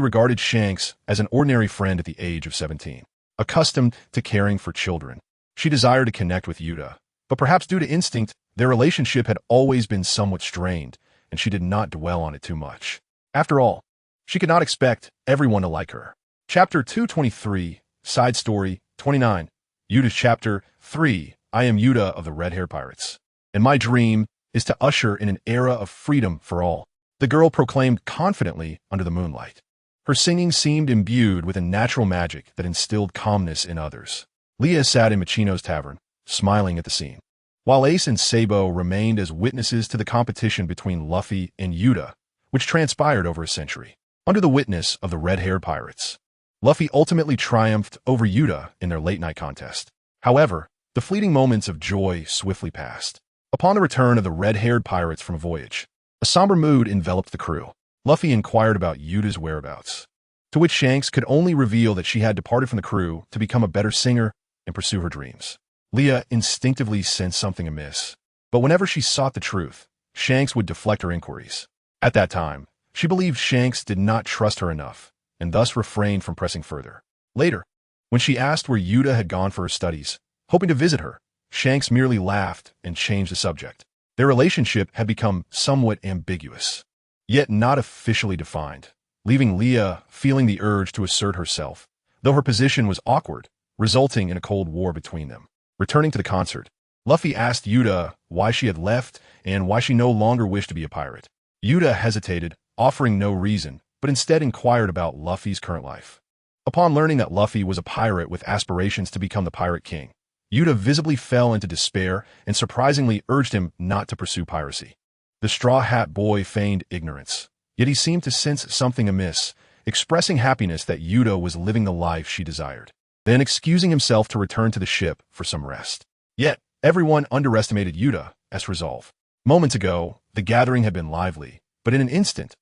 regarded Shanks as an ordinary friend at the age of 17. Accustomed to caring for children, she desired to connect with Yuta, but perhaps due to instinct, their relationship had always been somewhat strained, and she did not dwell on it too much. After all, she could not expect everyone to like her. Chapter 223, Side Story 29, Yuta's Chapter 3, I am Yuta of the Red-Haired Pirates, and my dream is to usher in an era of freedom for all, the girl proclaimed confidently under the moonlight. Her singing seemed imbued with a natural magic that instilled calmness in others. Leah sat in Machino's tavern, smiling at the scene, while Ace and Sabo remained as witnesses to the competition between Luffy and Yuta, which transpired over a century. Under the witness of the red-haired pirates, Luffy ultimately triumphed over Yuta in their late-night contest. However, the fleeting moments of joy swiftly passed. Upon the return of the red-haired pirates from a voyage, a somber mood enveloped the crew. Luffy inquired about Yuta's whereabouts, to which Shanks could only reveal that she had departed from the crew to become a better singer and pursue her dreams. Leah instinctively sensed something amiss, but whenever she sought the truth, Shanks would deflect her inquiries. At that time, she believed Shanks did not trust her enough, and thus refrained from pressing further. Later, when she asked where Yuta had gone for her studies, hoping to visit her, Shanks merely laughed and changed the subject. Their relationship had become somewhat ambiguous, yet not officially defined, leaving Leah feeling the urge to assert herself, though her position was awkward, resulting in a cold war between them. Returning to the concert, Luffy asked Yuta why she had left and why she no longer wished to be a pirate. Yuta hesitated, offering no reason, but instead inquired about Luffy's current life. Upon learning that Luffy was a pirate with aspirations to become the Pirate King, Yuta visibly fell into despair and surprisingly urged him not to pursue piracy. The Straw Hat boy feigned ignorance, yet he seemed to sense something amiss, expressing happiness that Yuta was living the life she desired, then excusing himself to return to the ship for some rest. Yet, everyone underestimated Yuta's resolve. Moments ago, the gathering had been lively, but in an instant,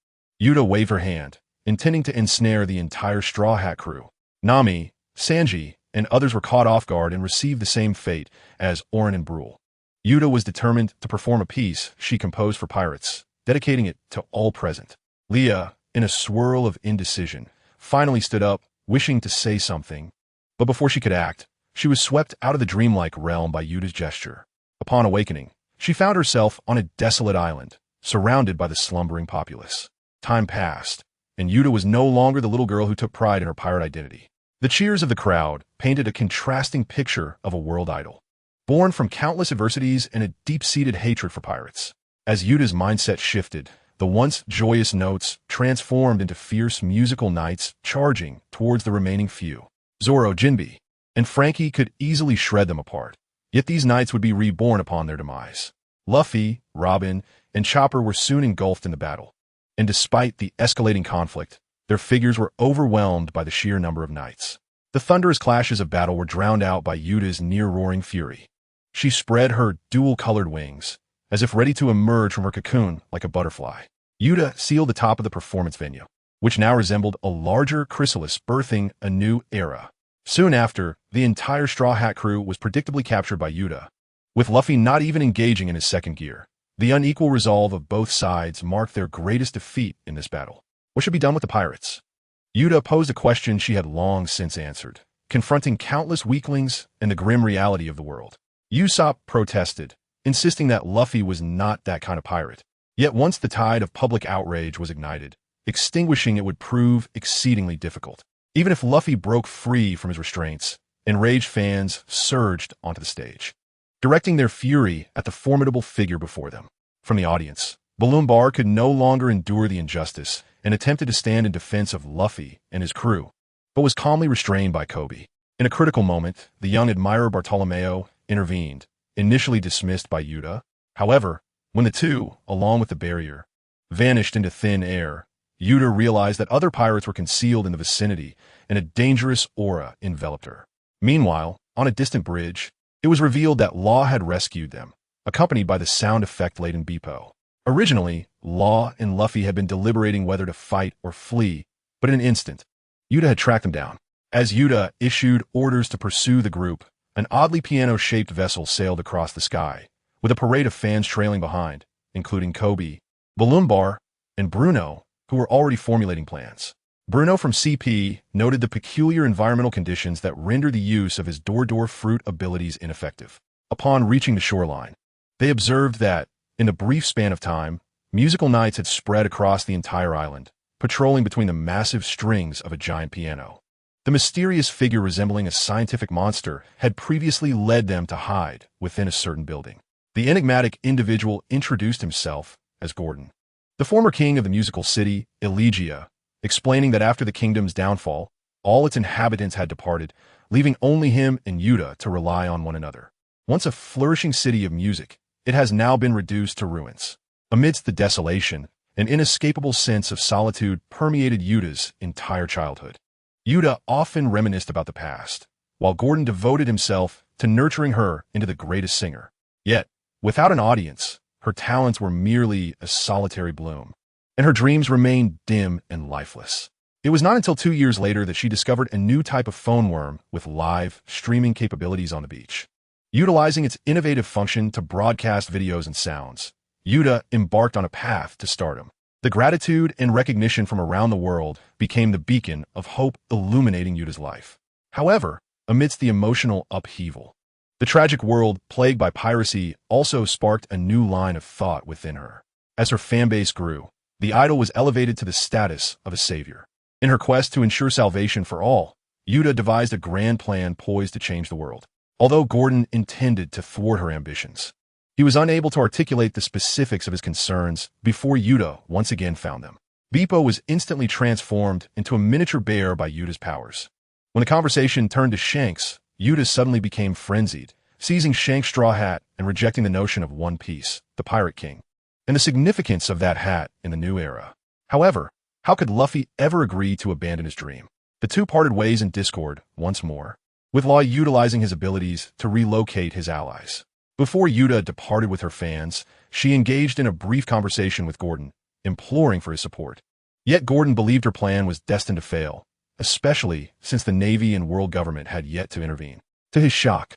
Yuta waved her hand, intending to ensnare the entire Straw Hat crew. Nami, Sanji and others were caught off guard and received the same fate as Orin and Brule. Yuta was determined to perform a piece she composed for pirates, dedicating it to all present. Leah, in a swirl of indecision, finally stood up, wishing to say something. But before she could act, she was swept out of the dreamlike realm by Yuta's gesture. Upon awakening, she found herself on a desolate island, surrounded by the slumbering populace. Time passed, and Yuta was no longer the little girl who took pride in her pirate identity. The cheers of the crowd painted a contrasting picture of a world idol, born from countless adversities and a deep-seated hatred for pirates. As Yuta's mindset shifted, the once joyous notes transformed into fierce musical nights charging towards the remaining few. Zoro, Jinbe, and Frankie could easily shred them apart, yet these nights would be reborn upon their demise. Luffy, Robin, and Chopper were soon engulfed in the battle, and despite the escalating conflict, their figures were overwhelmed by the sheer number of knights. The thunderous clashes of battle were drowned out by Yuta's near-roaring fury. She spread her dual-colored wings, as if ready to emerge from her cocoon like a butterfly. Yuta sealed the top of the performance venue, which now resembled a larger chrysalis birthing a new era. Soon after, the entire Straw Hat crew was predictably captured by Yuta, with Luffy not even engaging in his second gear. The unequal resolve of both sides marked their greatest defeat in this battle. What should be done with the pirates? Yuta posed a question she had long since answered, confronting countless weaklings and the grim reality of the world. Usopp protested, insisting that Luffy was not that kind of pirate. Yet once the tide of public outrage was ignited, extinguishing it would prove exceedingly difficult. Even if Luffy broke free from his restraints, enraged fans surged onto the stage, directing their fury at the formidable figure before them. From the audience, Balloon Bar could no longer endure the injustice and attempted to stand in defense of Luffy and his crew, but was calmly restrained by Kobe. In a critical moment, the young admirer Bartolomeo intervened, initially dismissed by Yuta. However, when the two, along with the barrier, vanished into thin air, Yuta realized that other pirates were concealed in the vicinity and a dangerous aura enveloped her. Meanwhile, on a distant bridge, it was revealed that Law had rescued them, accompanied by the sound effect-laden Beepo. Originally, Law and Luffy had been deliberating whether to fight or flee, but in an instant, Yuta had tracked them down. As Yuta issued orders to pursue the group, an oddly piano-shaped vessel sailed across the sky, with a parade of fans trailing behind, including Kobe, Balloon Bar, and Bruno, who were already formulating plans. Bruno from CP noted the peculiar environmental conditions that render the use of his door-door fruit abilities ineffective. Upon reaching the shoreline, they observed that, in a brief span of time, musical nights had spread across the entire island, patrolling between the massive strings of a giant piano. The mysterious figure resembling a scientific monster had previously led them to hide within a certain building. The enigmatic individual introduced himself as Gordon, the former king of the musical city, Elegia, explaining that after the kingdom's downfall, all its inhabitants had departed, leaving only him and Yuta to rely on one another. Once a flourishing city of music, it has now been reduced to ruins. Amidst the desolation, an inescapable sense of solitude permeated Yuta's entire childhood. Yuta often reminisced about the past, while Gordon devoted himself to nurturing her into the greatest singer. Yet, without an audience, her talents were merely a solitary bloom, and her dreams remained dim and lifeless. It was not until 2 years later that she discovered a new type of phone worm with live, streaming capabilities on the beach. Utilizing its innovative function to broadcast videos and sounds, Yuta embarked on a path to stardom. The gratitude and recognition from around the world became the beacon of hope illuminating Yuta's life. However, amidst the emotional upheaval, the tragic world plagued by piracy also sparked a new line of thought within her. As her fanbase grew, the idol was elevated to the status of a savior. In her quest to ensure salvation for all, Yuta devised a grand plan poised to change the world. Although Gordon intended to thwart her ambitions, he was unable to articulate the specifics of his concerns before Yuta once again found them. Beepo was instantly transformed into a miniature bear by Yuta's powers. When the conversation turned to Shanks, Yuta suddenly became frenzied, seizing Shanks' straw hat and rejecting the notion of One Piece, the Pirate King, and the significance of that hat in the new era. However, how could Luffy ever agree to abandon his dream? The two parted ways in discord once more, with Law utilizing his abilities to relocate his allies. Before Yuta departed with her fans, she engaged in a brief conversation with Gordon, imploring for his support. Yet Gordon believed her plan was destined to fail, especially since the Navy and world government had yet to intervene. To his shock,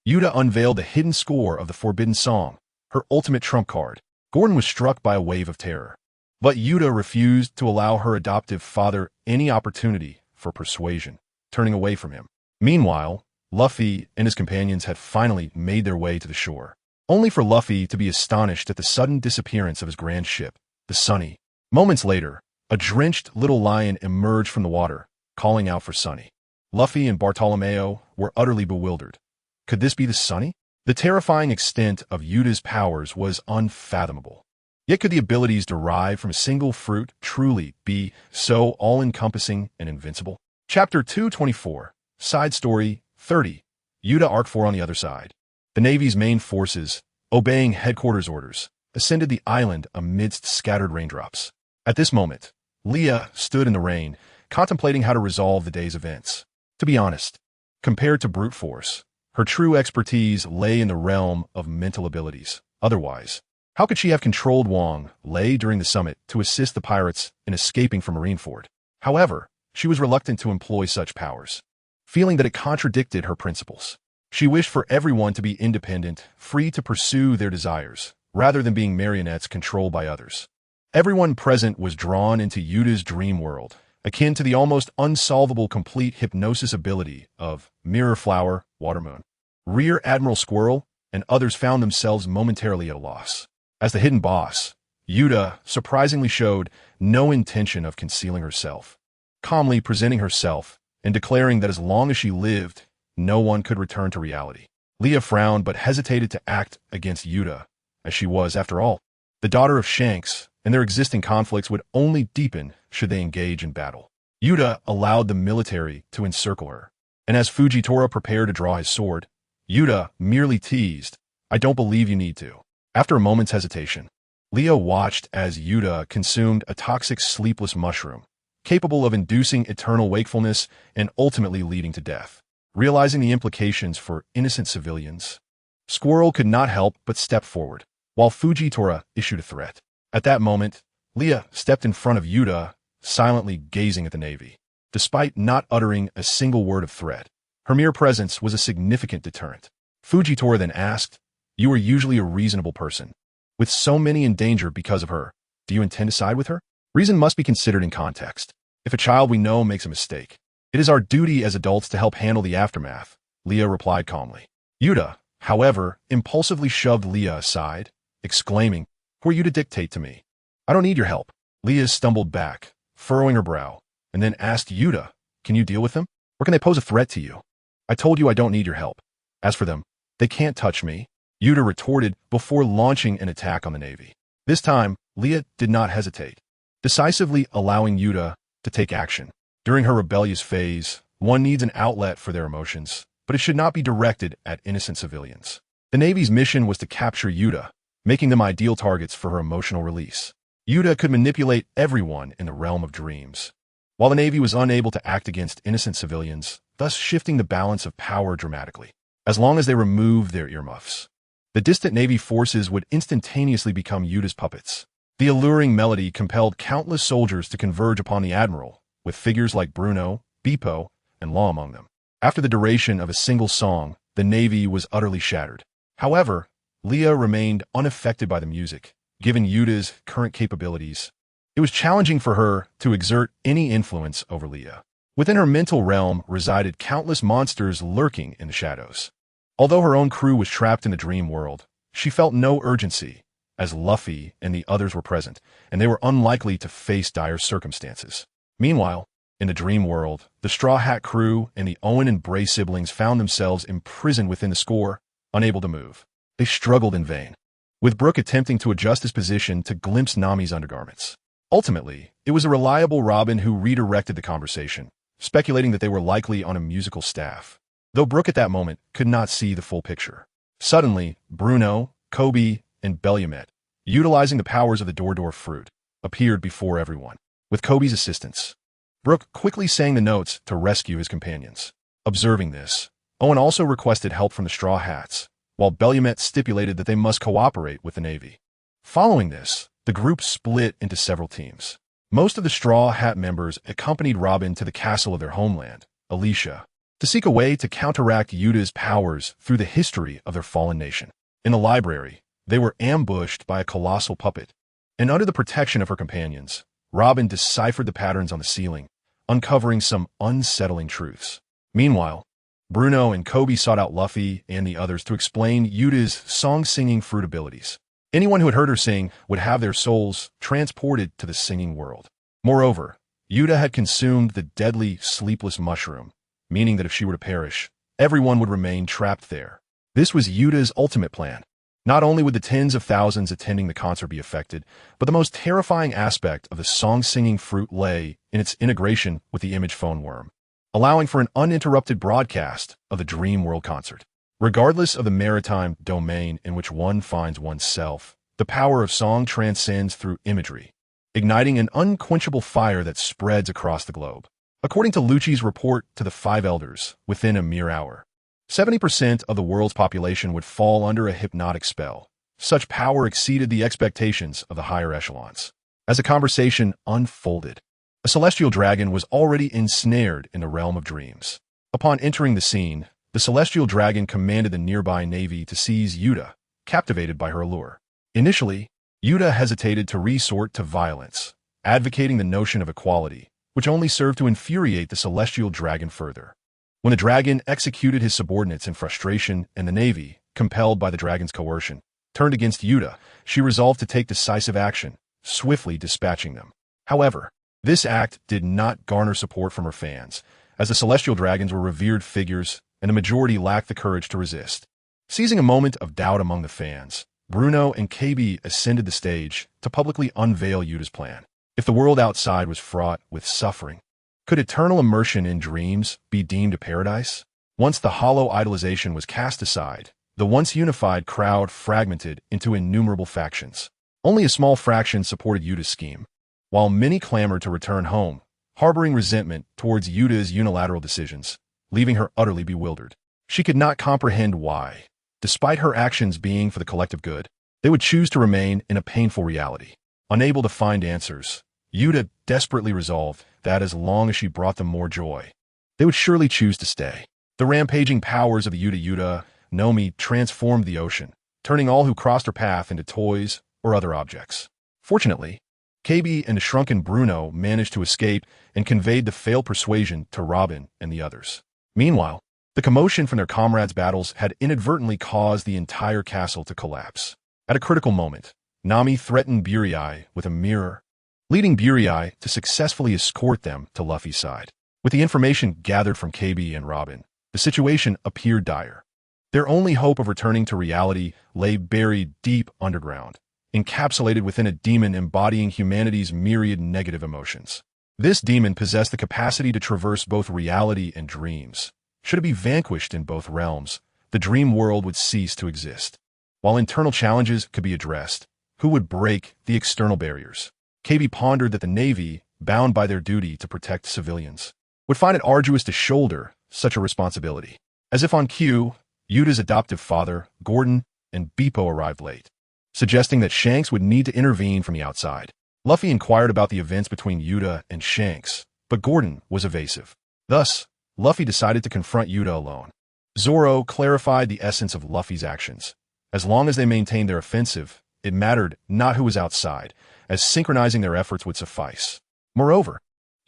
Yuta unveiled the hidden score of the Forbidden Song, her ultimate trump card. Gordon was struck by a wave of terror. But Yuta refused to allow her adoptive father any opportunity for persuasion, turning away from him. Meanwhile, Luffy and his companions had finally made their way to the shore, only for Luffy to be astonished at the sudden disappearance of his grand ship, the Sunny. Moments later, a drenched little lion emerged from the water, calling out for Sunny. Luffy and Bartolomeo were utterly bewildered. Could this be the Sunny? The terrifying extent of Yuta's powers was unfathomable. Yet could the abilities derived from a single fruit truly be so all-encompassing and invincible? Chapter 224, Side Story 30, Yuta Arc 4 on the other side. The Navy's main forces, obeying headquarters orders, ascended the island amidst scattered raindrops. At this moment, Leah stood in the rain, contemplating how to resolve the day's events. To be honest, compared to brute force, her true expertise lay in the realm of mental abilities. Otherwise, how could she have controlled Wang Lei during the summit to assist the pirates in escaping from Marineford? However, she was reluctant to employ such powers, feeling that it contradicted her principles. She wished for everyone to be independent, free to pursue their desires, rather than being marionettes controlled by others. Everyone present was drawn into Yuta's dream world, akin to the almost unsolvable complete hypnosis ability of Mirror Flower, Watermoon. Rear Admiral Squirrel and others found themselves momentarily at a loss. As the hidden boss, Yuta surprisingly showed no intention of concealing herself, calmly presenting herself and declaring that as long as she lived, no one could return to reality. Leah frowned but hesitated to act against Yuta, as she was, after all, the daughter of Shanks, and their existing conflicts would only deepen should they engage in battle. Yuta allowed the military to encircle her, and as Fujitora prepared to draw his sword, Yuta merely teased, "I don't believe you need to." After a moment's hesitation, Leah watched as Yuta consumed a toxic sleepless mushroom, capable of inducing eternal wakefulness and ultimately leading to death. Realizing the implications for innocent civilians, Squirrel could not help but step forward, while Fujitora issued a threat. At that moment, Leah stepped in front of Yuta, silently gazing at the Navy. Despite not uttering a single word of threat, her mere presence was a significant deterrent. Fujitora then asked, "You are usually a reasonable person. With so many in danger because of her, do you intend to side with her?" Reason must be considered in context. If a child we know makes a mistake, it is our duty as adults to help handle the aftermath, Leah replied calmly. Yuta, however, impulsively shoved Leah aside, exclaiming, "Who are you to dictate to me? I don't need your help." Leah stumbled back, furrowing her brow, and then asked Yuta, "Can you deal with them? Or can they pose a threat to you?" "I told you I don't need your help. As for them, they can't touch me," Yuta retorted before launching an attack on the Navy. This time, Leah did not hesitate, decisively allowing Yuta to take action. During her rebellious phase, one needs an outlet for their emotions, but it should not be directed at innocent civilians. The Navy's mission was to capture Yuta, making them ideal targets for her emotional release. Yuta could manipulate everyone in the realm of dreams, while the Navy was unable to act against innocent civilians, thus shifting the balance of power dramatically. As long as they removed their earmuffs, the distant Navy forces would instantaneously become Yuta's puppets. The alluring melody compelled countless soldiers to converge upon the Admiral, with figures like Bruno, Beppo, and Law among them. After the duration of a single song, the Navy was utterly shattered. However, Leah remained unaffected by the music. Given Yuta's current capabilities, it was challenging for her to exert any influence over Leah. Within her mental realm resided countless monsters lurking in the shadows. Although her own crew was trapped in the dream world, she felt no urgency, as Luffy and the others were present, and they were unlikely to face dire circumstances. Meanwhile, in the dream world, the Straw Hat crew and the Owen and Bray siblings found themselves imprisoned within the score, unable to move. They struggled in vain, with Brook attempting to adjust his position to glimpse Nami's undergarments. Ultimately, it was a reliable Robin who redirected the conversation, speculating that they were likely on a musical staff, though Brook at that moment could not see the full picture. Suddenly, Bruno, Kobe, and Bellumet, utilizing the powers of the Dordor fruit, appeared before everyone. With Kobe's assistance, Brook quickly sang the notes to rescue his companions. Observing this, Owen also requested help from the Straw Hats, while Bellumet stipulated that they must cooperate with the Navy. Following this, the group split into several teams. Most of the Straw Hat members accompanied Robin to the castle of their homeland, Alicia, to seek a way to counteract Yuta's powers through the history of their fallen nation. In the library, they were ambushed by a colossal puppet, and under the protection of her companions, Robin deciphered the patterns on the ceiling, uncovering some unsettling truths. Meanwhile, Bruno and Kobe sought out Luffy and the others to explain Yuta's song-singing fruit abilities. Anyone who had heard her sing would have their souls transported to the singing world. Moreover, Yuta had consumed the deadly sleepless mushroom, meaning that if she were to perish, everyone would remain trapped there. This was Yuta's ultimate plan. Not only would the tens of thousands attending the concert be affected, but the most terrifying aspect of the song-singing fruit lay in its integration with the image phone worm, allowing for an uninterrupted broadcast of the Dream World concert. Regardless of the maritime domain in which one finds oneself, the power of song transcends through imagery, igniting an unquenchable fire that spreads across the globe. According to Lucci's report to the Five Elders, within a mere hour, 70% of the world's population would fall under a hypnotic spell. Such power exceeded the expectations of the higher echelons. As the conversation unfolded, a celestial dragon was already ensnared in the realm of dreams. Upon entering the scene, the celestial dragon commanded the nearby navy to seize Yuta, captivated by her allure. Initially, Yuta hesitated to resort to violence, advocating the notion of equality, which only served to infuriate the celestial dragon further. When the dragon executed his subordinates in frustration and the navy, compelled by the dragon's coercion, turned against Yuta, she resolved to take decisive action, swiftly dispatching them. However, this act did not garner support from her fans, as the celestial dragons were revered figures and the majority lacked the courage to resist. Seizing a moment of doubt among the fans, Bruno and KB ascended the stage to publicly unveil Yuta's plan. If the world outside was fraught with suffering, could eternal immersion in dreams be deemed a paradise? Once the hollow idolization was cast aside, the once unified crowd fragmented into innumerable factions. Only a small fraction supported Yuta's scheme, while many clamored to return home, harboring resentment towards Yuta's unilateral decisions, leaving her utterly bewildered. She could not comprehend why, despite her actions being for the collective good, they would choose to remain in a painful reality. Unable to find answers, Yuta desperately resolved that as long as she brought them more joy, they would surely choose to stay. The rampaging powers of the Yuta Nomi transformed the ocean, turning all who crossed her path into toys or other objects. Fortunately, KB and the shrunken Bruno managed to escape and conveyed the failed persuasion to Robin and the others. Meanwhile, the commotion from their comrades' battles had inadvertently caused the entire castle to collapse. At a critical moment, Nami threatened Burei with a mirror, leading Burei to successfully escort them to Luffy's side. With the information gathered from KB and Robin, the situation appeared dire. Their only hope of returning to reality lay buried deep underground, encapsulated within a demon embodying humanity's myriad negative emotions. This demon possessed the capacity to traverse both reality and dreams. Should it be vanquished in both realms, the dream world would cease to exist. While internal challenges could be addressed, who would break the external barriers? KB pondered that the Navy, bound by their duty to protect civilians, would find it arduous to shoulder such a responsibility. As if on cue, Yuta's adoptive father, Gordon, and Beepo arrived late, suggesting that Shanks would need to intervene from the outside. Luffy inquired about the events between Yuta and Shanks, but Gordon was evasive. Thus, Luffy decided to confront Yuta alone. Zoro clarified the essence of Luffy's actions. As long as they maintained their offensive, it mattered not who was outside, as synchronizing their efforts would suffice. Moreover,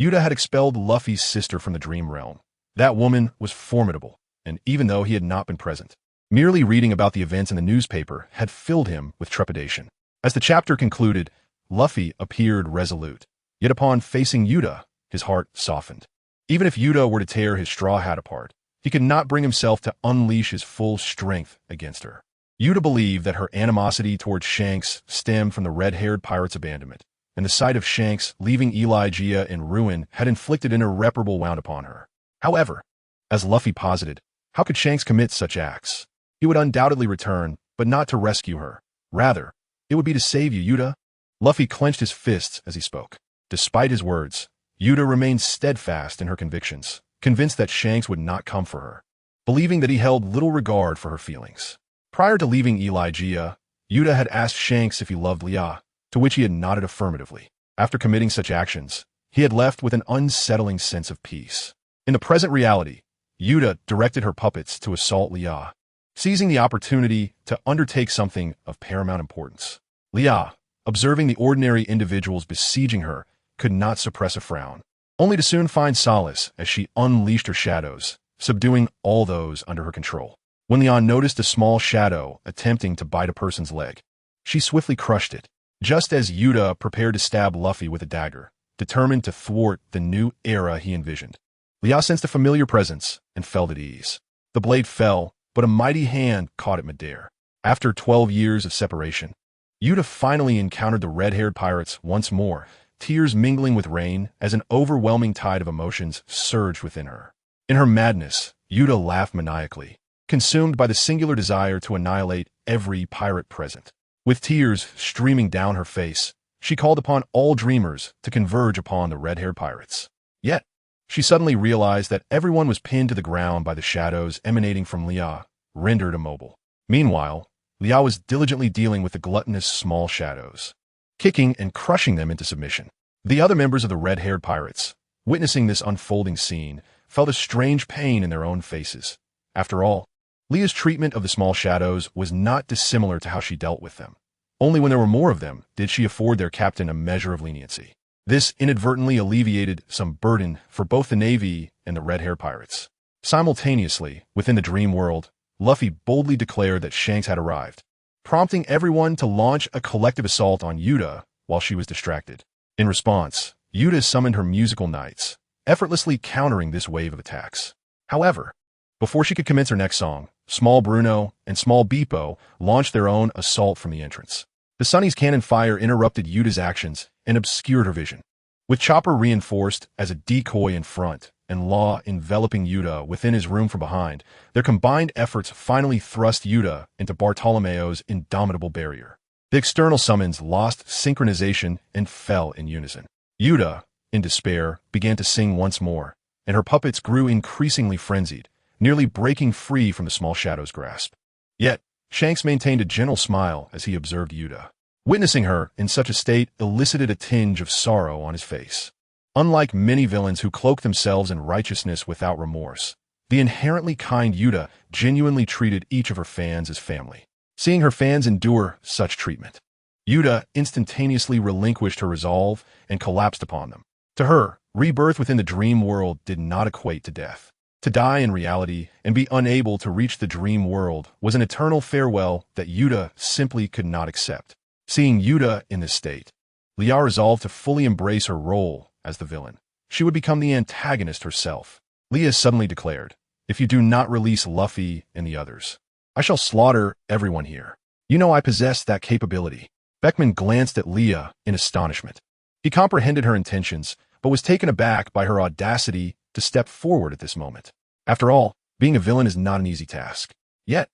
Yuta had expelled Luffy's sister from the Dream Realm. That woman was formidable, and even though he had not been present, merely reading about the events in the newspaper had filled him with trepidation. As the chapter concluded, Luffy appeared resolute. Yet upon facing Yuta, his heart softened. Even if Yuta were to tear his straw hat apart, he could not bring himself to unleash his full strength against her. Yuta believed that her animosity towards Shanks stemmed from the red-haired pirate's abandonment, and the sight of Shanks leaving Elijah in ruin had inflicted an irreparable wound upon her. However, as Luffy posited, how could Shanks commit such acts? He would undoubtedly return, but not to rescue her. Rather, it would be to save you, Yuta. Luffy clenched his fists as he spoke. Despite his words, Yuta remained steadfast in her convictions, convinced that Shanks would not come for her, believing that he held little regard for her feelings. Prior to leaving Elijah, Yuta had asked Shanks if he loved Lia, to which he had nodded affirmatively. After committing such actions, he had left with an unsettling sense of peace. In the present reality, Yuta directed her puppets to assault Lia, seizing the opportunity to undertake something of paramount importance. Lia, observing the ordinary individuals besieging her, could not suppress a frown, only to soon find solace as she unleashed her shadows, subduing all those under her control. When Leon noticed a small shadow attempting to bite a person's leg, she swiftly crushed it, just as Yuta prepared to stab Luffy with a dagger, determined to thwart the new era he envisioned. Lia sensed a familiar presence and felt at ease. The blade fell, but a mighty hand caught it midair. After 12 years of separation, Yuta finally encountered the red-haired pirates once more, tears mingling with rain as an overwhelming tide of emotions surged within her. In her madness, Yuta laughed maniacally, consumed by the singular desire to annihilate every pirate present. With tears streaming down her face, she called upon all dreamers to converge upon the red-haired pirates. Yet, she suddenly realized that everyone was pinned to the ground by the shadows emanating from Lia, rendered immobile. Meanwhile, Lia was diligently dealing with the gluttonous small shadows, kicking and crushing them into submission. The other members of the red-haired pirates, witnessing this unfolding scene, felt a strange pain in their own faces. After all, Lia's treatment of the small shadows was not dissimilar to how she dealt with them. Only when there were more of them did she afford their captain a measure of leniency. This inadvertently alleviated some burden for both the Navy and the red-haired pirates. Simultaneously, within the dream world, Luffy boldly declared that Shanks had arrived, prompting everyone to launch a collective assault on Yuta while she was distracted. In response, Yuta summoned her musical knights, effortlessly countering this wave of attacks. However, before she could commence her next song, Small Bruno and Small Beepo launched their own assault from the entrance. The Sunny's cannon fire interrupted Yuta's actions and obscured her vision. With Chopper reinforced as a decoy in front and Law enveloping Yuta within his room from behind, their combined efforts finally thrust Yuta into Bartolomeo's indomitable barrier. The external summons lost synchronization and fell in unison. Yuta, in despair, began to sing once more, and her puppets grew increasingly frenzied, nearly breaking free from the small shadow's grasp. Yet, Shanks maintained a gentle smile as he observed Yuta. Witnessing her in such a state elicited a tinge of sorrow on his face. Unlike many villains who cloak themselves in righteousness without remorse, the inherently kind Yuta genuinely treated each of her fans as family. Seeing her fans endure such treatment, Yuta instantaneously relinquished her resolve and collapsed upon them. To her, rebirth within the dream world did not equate to death. To die in reality and be unable to reach the dream world was an eternal farewell that Yuta simply could not accept. Seeing Yuta in this state, Lia resolved to fully embrace her role as the villain. She would become the antagonist herself. Lia suddenly declared, "If you do not release Luffy and the others, I shall slaughter everyone here. You know I possess that capability." Beckman glanced at Lia in astonishment. He comprehended her intentions, but was taken aback by her audacity to step forward at this moment. After all, being a villain is not an easy task. Yet,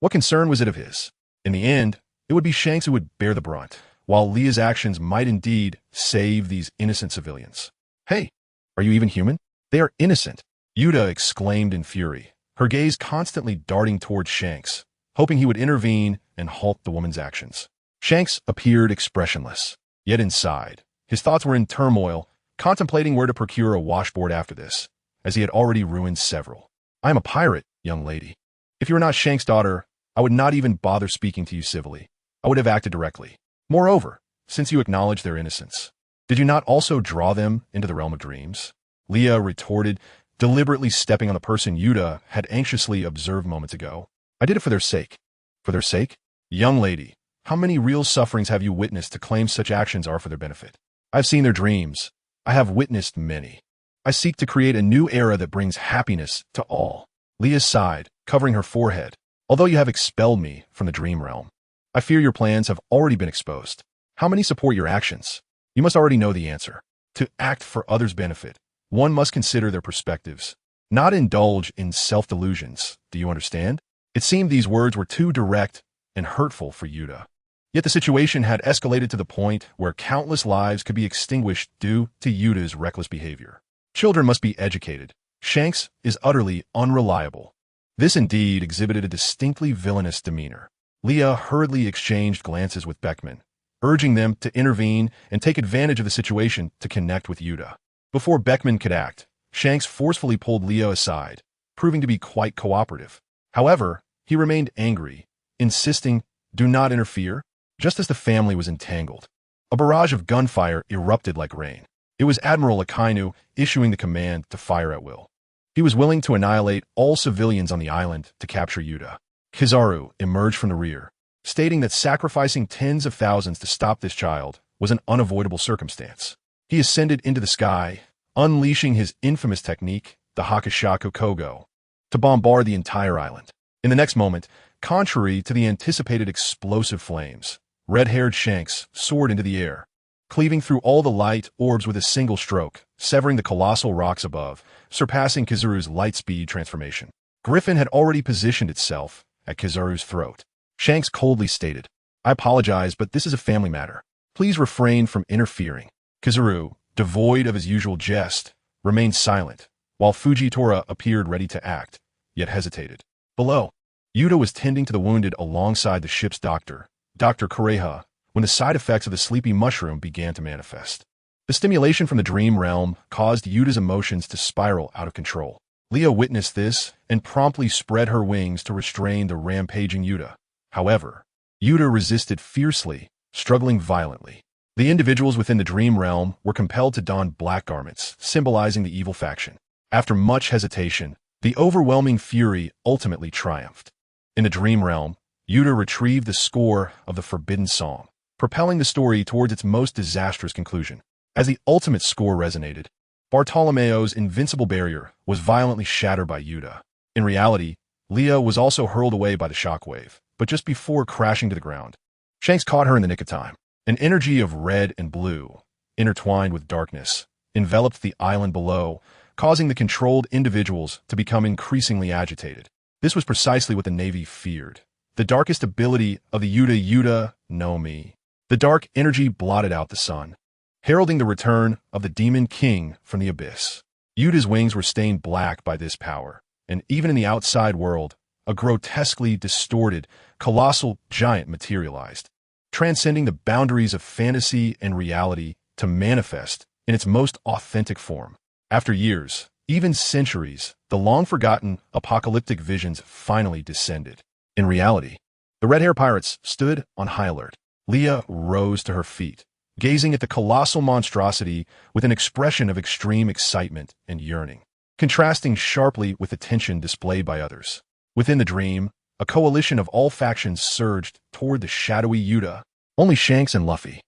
what concern was it of his? In the end, it would be Shanks who would bear the brunt, while Lia's actions might indeed save these innocent civilians. "Hey, are you even human? They are innocent," Yuta exclaimed in fury, her gaze constantly darting towards Shanks, hoping he would intervene and halt the woman's actions. Shanks appeared expressionless, yet inside, his thoughts were in turmoil, contemplating where to procure a washboard after this, as he had already ruined several. "I am a pirate, young lady. If you were not Shanks' daughter, I would not even bother speaking to you civilly. I would have acted directly. Moreover, since you acknowledge their innocence, did you not also draw them into the realm of dreams?" Lia retorted, deliberately stepping on the person Yuta had anxiously observed moments ago. "I did it for their sake." "For their sake? Young lady, how many real sufferings have you witnessed to claim such actions are for their benefit? I have seen their dreams. I have witnessed many. I seek to create a new era that brings happiness to all." Lia sighed, covering her forehead. "Although you have expelled me from the dream realm, I fear your plans have already been exposed. How many support your actions? You must already know the answer. To act for others' benefit, one must consider their perspectives, not indulge in self-delusions. Do you understand?" It seemed these words were too direct and hurtful for Yuta. Yet the situation had escalated to the point where countless lives could be extinguished due to Yuta's reckless behavior. Children must be educated. Shanks is utterly unreliable. This indeed exhibited a distinctly villainous demeanor. Lia hurriedly exchanged glances with Beckman, urging them to intervene and take advantage of the situation to connect with Yuta. Before Beckman could act, Shanks forcefully pulled Leo aside, proving to be quite cooperative. However, he remained angry, insisting, "Do not interfere," just as the family was entangled. A barrage of gunfire erupted like rain. It was Admiral Akainu issuing the command to fire at will. He was willing to annihilate all civilians on the island to capture Yuta. Kizaru emerged from the rear, stating that sacrificing tens of thousands to stop this child was an unavoidable circumstance. He ascended into the sky, unleashing his infamous technique, the Hakushaku Kogo, to bombard the entire island. In the next moment, contrary to the anticipated explosive flames, red-haired Shanks soared into the air, cleaving through all the light orbs with a single stroke, severing the colossal rocks above, surpassing Kizaru's light-speed transformation. Griffin had already positioned itself at Kizaru's throat. Shanks coldly stated, "I apologize, but this is a family matter. Please refrain from interfering." Kizaru, devoid of his usual jest, remained silent, while Fujitora appeared ready to act, yet hesitated. Below, Yuta was tending to the wounded alongside the ship's doctor, Dr. Kureha, when the side effects of the sleepy mushroom began to manifest. The stimulation from the dream realm caused Yuta's emotions to spiral out of control. Leah witnessed this and promptly spread her wings to restrain the rampaging Yuta. However, Yuta resisted fiercely, struggling violently. The individuals within the dream realm were compelled to don black garments, symbolizing the evil faction. After much hesitation, the overwhelming fury ultimately triumphed. In the dream realm, Yuta retrieved the score of the Forbidden Song, propelling the story towards its most disastrous conclusion. As the ultimate score resonated, Bartolomeo's invincible barrier was violently shattered by Yuta. In reality, Leah was also hurled away by the shockwave, but just before crashing to the ground, Shanks caught her in the nick of time. An energy of red and blue, intertwined with darkness, enveloped the island below, causing the controlled individuals to become increasingly agitated. This was precisely what the Navy feared. The darkest ability of the Yuta no Mi. The dark energy blotted out the sun, heralding the return of the Demon King from the abyss. Yuta's wings were stained black by this power, and even in the outside world, a grotesquely distorted, colossal giant materialized, transcending the boundaries of fantasy and reality to manifest in its most authentic form. After years, even centuries, the long-forgotten apocalyptic visions finally descended. In reality, the red-hair pirates stood on high alert. Leah rose to her feet, gazing at the colossal monstrosity with an expression of extreme excitement and yearning, contrasting sharply with the tension displayed by others. Within the dream, a coalition of all factions surged toward the shadowy Yuta. Only Shanks and Luffy,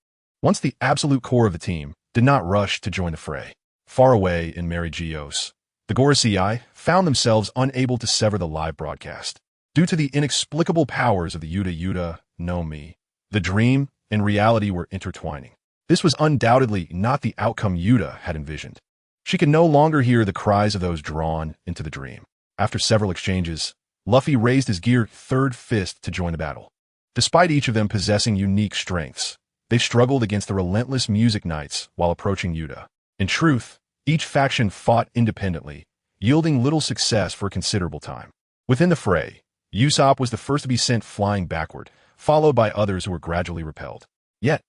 once the absolute core of the team, did not rush to join the fray. Far away in Mary Geos, the Gorosei found themselves unable to sever the live broadcast. Due to the inexplicable powers of the Yuta no Mi, the dream and reality were intertwining. This was undoubtedly not the outcome Yuta had envisioned. She could no longer hear the cries of those drawn into the dream. After several exchanges, Luffy raised his geared third fist to join the battle. Despite each of them possessing unique strengths, they struggled against the relentless music knights while approaching Yuta. In truth, each faction fought independently, yielding little success for a considerable time. Within the fray, Usopp was the first to be sent flying backward, followed by others who were gradually repelled. Yet,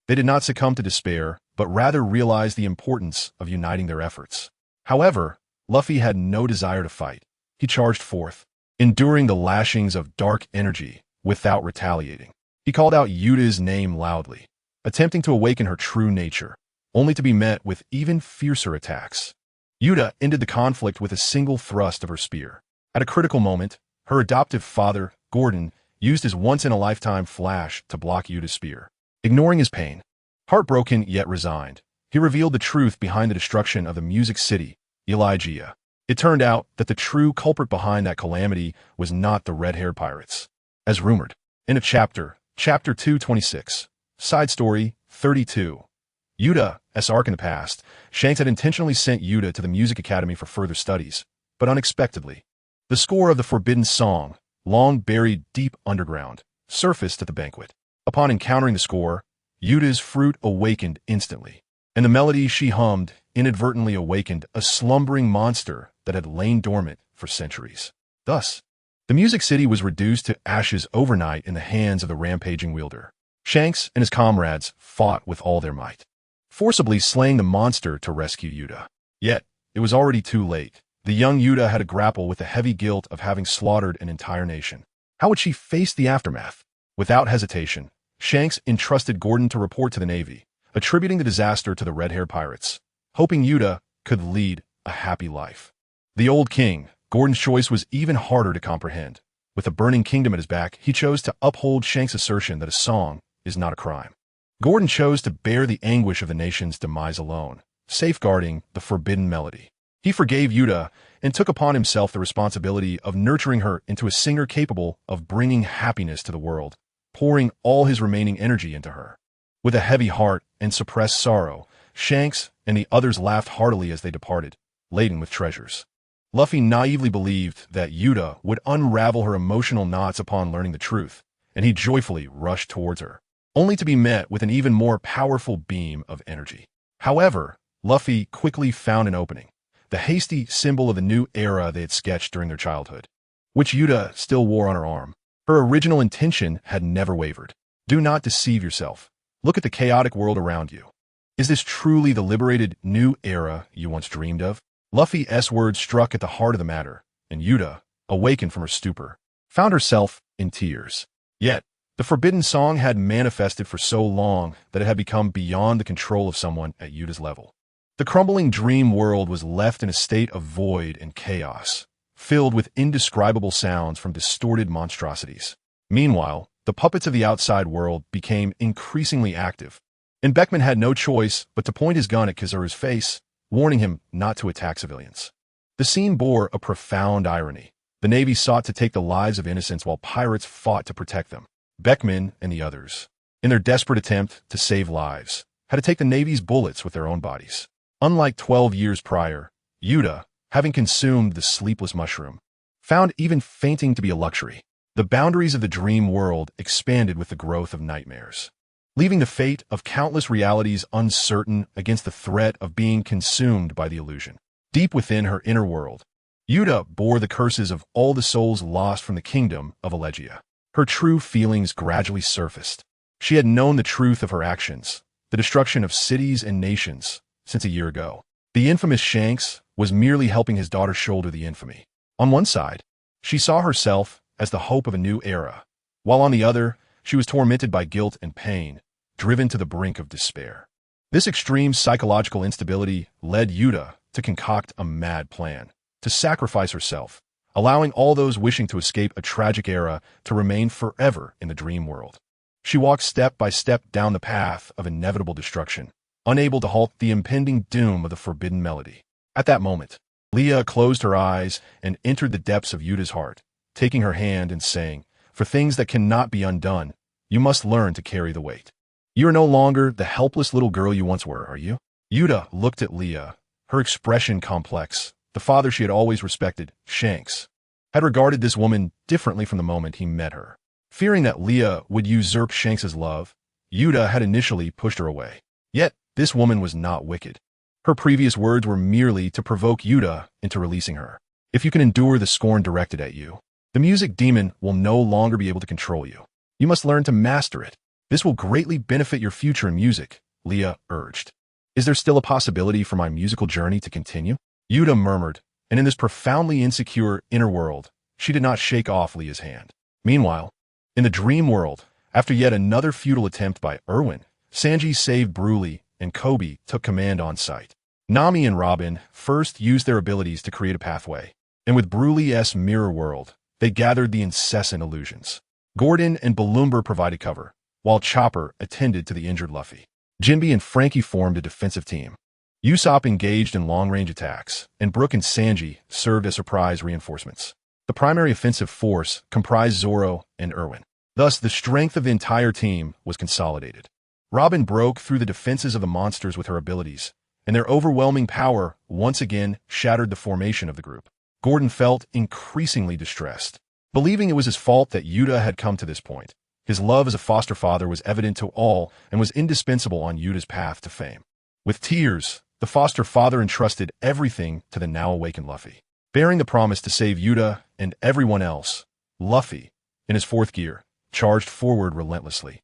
they did not succumb to despair, but rather realized the importance of uniting their efforts. However, Luffy had no desire to fight. He charged forth, enduring the lashings of dark energy without retaliating. He called out Yuta's name loudly, attempting to awaken her true nature, only to be met with even fiercer attacks. Yuta ended the conflict with a single thrust of her spear. At a critical moment, her adoptive father, Gordon, used his once-in-a-lifetime flash to block Yuta's spear. Ignoring his pain, heartbroken yet resigned, he revealed the truth behind the destruction of the Music City, Elijah. It turned out that the true culprit behind that calamity was not the red-haired pirates, as rumored. End of chapter 226. Side story 32. Yuta's arc in the past. Shanks had intentionally sent Yuta to the Music Academy for further studies, but unexpectedly, the score of the Forbidden Song, long buried deep underground, surfaced at the banquet. Upon encountering the score, Yuta's fruit awakened instantly, and the melody she hummed inadvertently awakened a slumbering monster that had lain dormant for centuries. Thus, the Music City was reduced to ashes overnight in the hands of the rampaging wielder. Shanks and his comrades fought with all their might, forcibly slaying the monster to rescue Yuta. Yet, it was already too late. The young Yuta had to grapple with the heavy guilt of having slaughtered an entire nation. How would she face the aftermath? Without hesitation, Shanks entrusted Gordon to report to the Navy, attributing the disaster to the red-haired pirates, hoping Yuta could lead a happy life. The old king, Gordon's choice was even harder to comprehend. With a burning kingdom at his back, he chose to uphold Shanks' assertion that a song is not a crime. Gordon chose to bear the anguish of the nation's demise alone, safeguarding the forbidden melody. He forgave Yuta and took upon himself the responsibility of nurturing her into a singer capable of bringing happiness to the world, pouring all his remaining energy into her. With a heavy heart and suppressed sorrow, Shanks and the others laughed heartily as they departed, laden with treasures. Luffy naively believed that Yuta would unravel her emotional knots upon learning the truth, and he joyfully rushed towards her, only to be met with an even more powerful beam of energy. However, Luffy quickly found an opening, the hasty symbol of the new era they had sketched during their childhood, which Yuta still wore on her arm. Her original intention had never wavered. Do not deceive yourself. Look at the chaotic world around you. Is this truly the liberated new era you once dreamed of? Luffy's words struck at the heart of the matter, and Yuta, awakened from her stupor, found herself in tears. Yet, the forbidden song had manifested for so long that it had become beyond the control of someone at Yuta's level. The crumbling dream world was left in a state of void and chaos, filled with indescribable sounds from distorted monstrosities. Meanwhile, the puppets of the outside world became increasingly active, and Beckman had no choice but to point his gun at Kizaru's face, warning him not to attack civilians. The scene bore a profound irony. The Navy sought to take the lives of innocents while pirates fought to protect them. Beckman and the others, in their desperate attempt to save lives, had to take the Navy's bullets with their own bodies. Unlike 12 years prior, Yuta, having consumed the sleepless mushroom, found even fainting to be a luxury. The boundaries of the dream world expanded with the growth of nightmares, leaving the fate of countless realities uncertain against the threat of being consumed by the illusion. Deep within her inner world, Yuta bore the curses of all the souls lost from the kingdom of Elegia. Her true feelings gradually surfaced. She had known the truth of her actions, the destruction of cities and nations, since a year ago. The infamous Shanks was merely helping his daughter shoulder the infamy. On one side, she saw herself as the hope of a new era, while on the other, she was tormented by guilt and pain, driven to the brink of despair. This extreme psychological instability led Yuta to concoct a mad plan, to sacrifice herself, allowing all those wishing to escape a tragic era to remain forever in the dream world. She walked step by step down the path of inevitable destruction, unable to halt the impending doom of the forbidden melody. At that moment, Leah closed her eyes and entered the depths of Yuta's heart, taking her hand and saying, "For things that cannot be undone, you must learn to carry the weight. You are no longer the helpless little girl you once were, are you?" Yuta looked at Leah, her expression complex. The father she had always respected, Shanks, had regarded this woman differently from the moment he met her. Fearing that Leah would usurp Shanks's love, Yuta had initially pushed her away. Yet, this woman was not wicked. Her previous words were merely to provoke Yuta into releasing her. If you can endure the scorn directed at you, the music demon will no longer be able to control you. You must learn to master it. This will greatly benefit your future in music, Leah urged. Is there still a possibility for my musical journey to continue? Yuta murmured, and in this profoundly insecure inner world, she did not shake off Leah's hand. Meanwhile, in the dream world, after yet another futile attempt by Erwin, Sanji saved Broly, and Kobe took command on site. Nami and Robin first used their abilities to create a pathway, and with Broly's mirror world, they gathered the incessant illusions. Gordon and Balloomber provided cover, while Chopper attended to the injured Luffy. Jinbe and Frankie formed a defensive team. Usopp engaged in long-range attacks, and Brook and Sanji served as surprise reinforcements. The primary offensive force comprised Zoro and Erwin. Thus, the strength of the entire team was consolidated. Robin broke through the defenses of the monsters with her abilities, and their overwhelming power once again shattered the formation of the group. Gordon felt increasingly distressed, believing it was his fault that Yuta had come to this point. His love as a foster father was evident to all and was indispensable on Yuta's path to fame. With tears, the foster father entrusted everything to the now-awakened Luffy. Bearing the promise to save Yuta and everyone else, Luffy, in his fourth gear, charged forward relentlessly.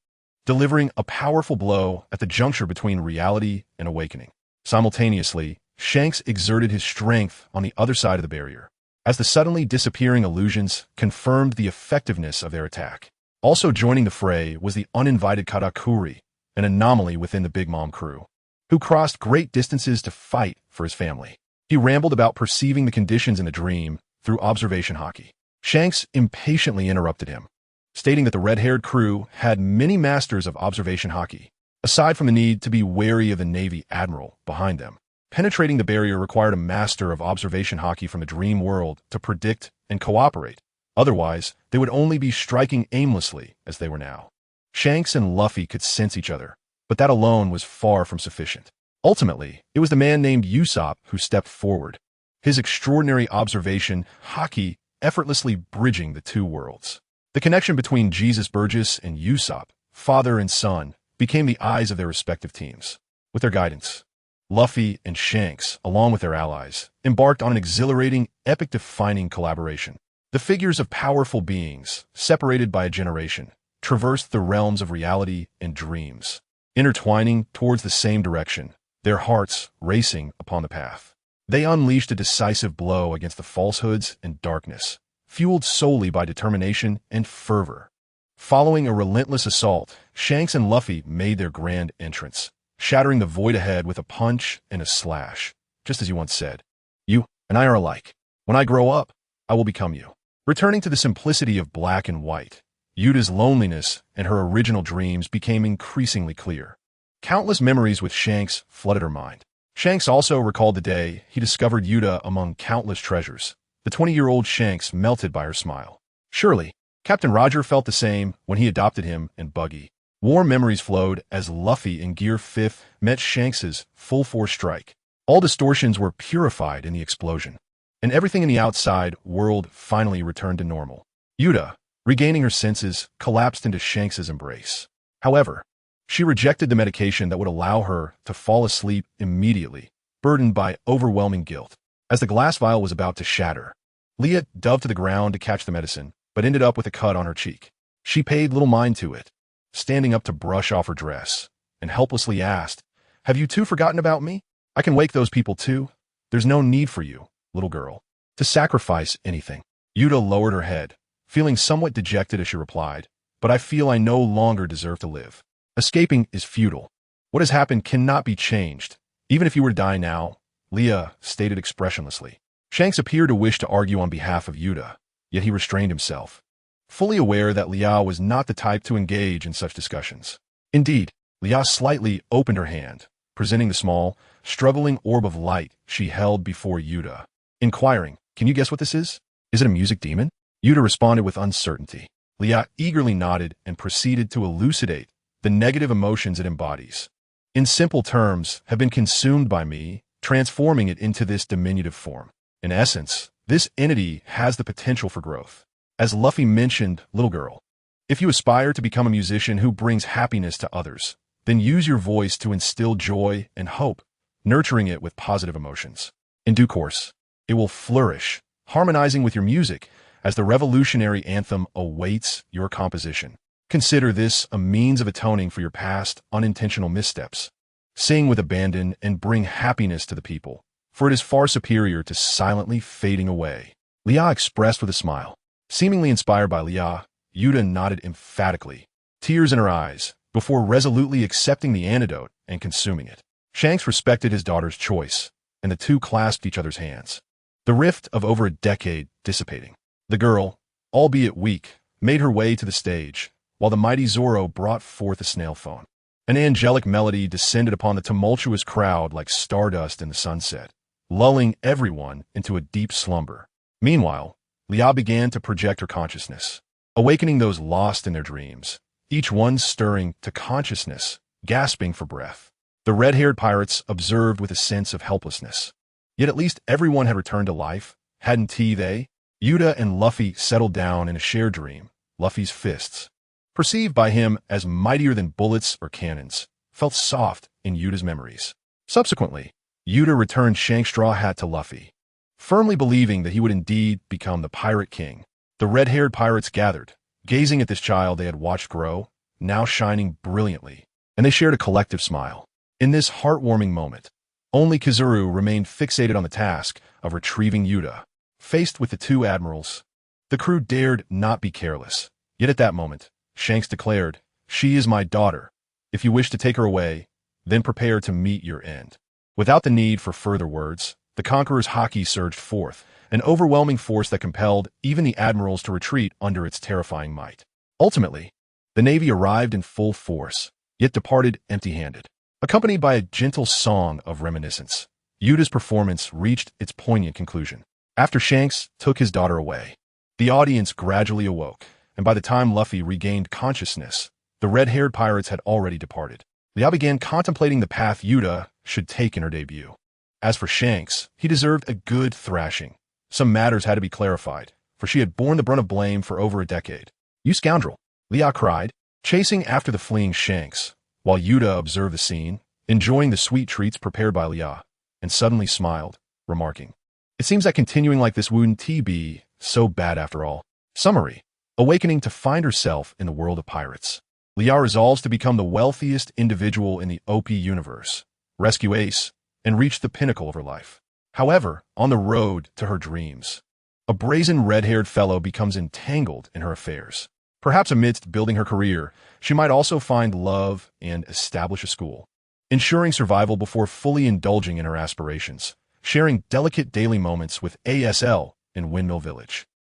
delivering a powerful blow at the juncture between reality and awakening. Simultaneously, Shanks exerted his strength on the other side of the barrier, as the suddenly disappearing illusions confirmed the effectiveness of their attack. Also joining the fray was the uninvited Katakuri, an anomaly within the Big Mom crew, who crossed great distances to fight for his family. He rambled about perceiving the conditions in the dream through observation hockey. Shanks impatiently interrupted him, stating that the red-haired crew had many masters of observation hockey, aside from the need to be wary of the Navy admiral behind them. Penetrating the barrier required a master of observation hockey from the dream world to predict and cooperate. Otherwise, they would only be striking aimlessly as they were now. Shanks and Luffy could sense each other, but that alone was far from sufficient. Ultimately, it was the man named Usopp who stepped forward, his extraordinary observation hockey effortlessly bridging the two worlds. The connection between Jesus Burgess and Usopp, father and son, became the eyes of their respective teams. With their guidance, Luffy and Shanks, along with their allies, embarked on an exhilarating, epic-defining collaboration. The figures of powerful beings, separated by a generation, traversed the realms of reality and dreams, intertwining towards the same direction, their hearts racing upon the path. They unleashed a decisive blow against the falsehoods and darkness, fueled solely by determination and fervor. Following a relentless assault, Shanks and Luffy made their grand entrance, shattering the void ahead with a punch and a slash. Just as you once said, "You and I are alike. When I grow up, I will become you." Returning to the simplicity of black and white, Yuta's loneliness and her original dreams became increasingly clear. Countless memories with Shanks flooded her mind. Shanks also recalled the day he discovered Yuta among countless treasures. The 20-year-old Shanks melted by her smile. Surely, Captain Roger felt the same when he adopted him and Buggy. Warm memories flowed as Luffy in Gear 5 met Shanks's full-force strike. All distortions were purified in the explosion, and everything in the outside world finally returned to normal. Yuta, regaining her senses, collapsed into Shanks's embrace. However, she rejected the medication that would allow her to fall asleep immediately, burdened by overwhelming guilt. As the glass vial was about to shatter, Leah dove to the ground to catch the medicine, but ended up with a cut on her cheek. She paid little mind to it, standing up to brush off her dress, and helplessly asked, "Have you too forgotten about me? I can wake those people too. There's no need for you, little girl, to sacrifice anything." Yuta lowered her head, feeling somewhat dejected as she replied, "But I feel I no longer deserve to live. Escaping is futile. What has happened cannot be changed. Even if you were to die now," Leah stated expressionlessly. Shanks appeared to wish to argue on behalf of Yuta, yet he restrained himself, fully aware that Leah was not the type to engage in such discussions. Indeed, Leah slightly opened her hand, presenting the small, struggling orb of light she held before Yuta, inquiring, "Can you guess what this is? Is it a music demon?" Yuta responded with uncertainty. Leah eagerly nodded and proceeded to elucidate the negative emotions it embodies. "In simple terms, have been consumed by me, transforming it into this diminutive form. In essence, this entity has the potential for growth. As Luffy mentioned, little girl, if you aspire to become a musician who brings happiness to others, then use your voice to instill joy and hope, nurturing it with positive emotions. In due course, it will flourish, harmonizing with your music as the revolutionary anthem awaits your composition. Consider this a means of atoning for your past unintentional missteps. Sing with abandon and bring happiness to the people, for it is far superior to silently fading away." Leah expressed with a smile. Seemingly inspired by Leah, Yuta nodded emphatically, tears in her eyes, before resolutely accepting the antidote and consuming it. Shanks respected his daughter's choice, and the two clasped each other's hands, the rift of over a decade dissipating. The girl, albeit weak, made her way to the stage, while the mighty Zoro brought forth a snail phone. An angelic melody descended upon the tumultuous crowd like stardust in the sunset, lulling everyone into a deep slumber. Meanwhile, Leah began to project her consciousness, awakening those lost in their dreams, each one stirring to consciousness, gasping for breath. The red-haired pirates observed with a sense of helplessness. Yet at least everyone had returned to life, hadn't they? Yuta and Luffy settled down in a shared dream. Luffy's fists, perceived by him as mightier than bullets or cannons, felt soft in Yuta's memories. Subsequently, Yuta returned Shanks' straw hat to Luffy, firmly believing that he would indeed become the Pirate King. The red-haired pirates gathered, gazing at this child they had watched grow, now shining brilliantly, and they shared a collective smile. In this heartwarming moment, only Kizaru remained fixated on the task of retrieving Yuta. Faced with the two admirals, the crew dared not be careless. Yet at that moment, Shanks declared, "She is my daughter. If you wish to take her away, then prepare to meet your end." Without the need for further words, the Conqueror's haki surged forth, an overwhelming force that compelled even the admirals to retreat under its terrifying might. Ultimately, the Navy arrived in full force, yet departed empty-handed. Accompanied by a gentle song of reminiscence, Yuta's performance reached its poignant conclusion. After Shanks took his daughter away, the audience gradually awoke, and by the time Luffy regained consciousness, the red-haired pirates had already departed. Liao began contemplating the path Yuta should take in her debut. As for Shanks, he deserved a good thrashing. Some matters had to be clarified, for she had borne the brunt of blame for over a decade. "You scoundrel!" Liao cried, chasing after the fleeing Shanks, while Yuta observed the scene, enjoying the sweet treats prepared by Liao, and suddenly smiled, remarking, "It seems that continuing like this wouldn't be so bad after all." Summary: awakening to find herself in the world of pirates. Liao resolves to become the wealthiest individual in the OP universe, rescue Ace, and reach the pinnacle of her life. However, on the road to her dreams, a brazen red-haired fellow becomes entangled in her affairs. Perhaps amidst building her career, she might also find love and establish a school, ensuring survival before fully indulging in her aspirations, sharing delicate daily moments with ASL in Windmill Village.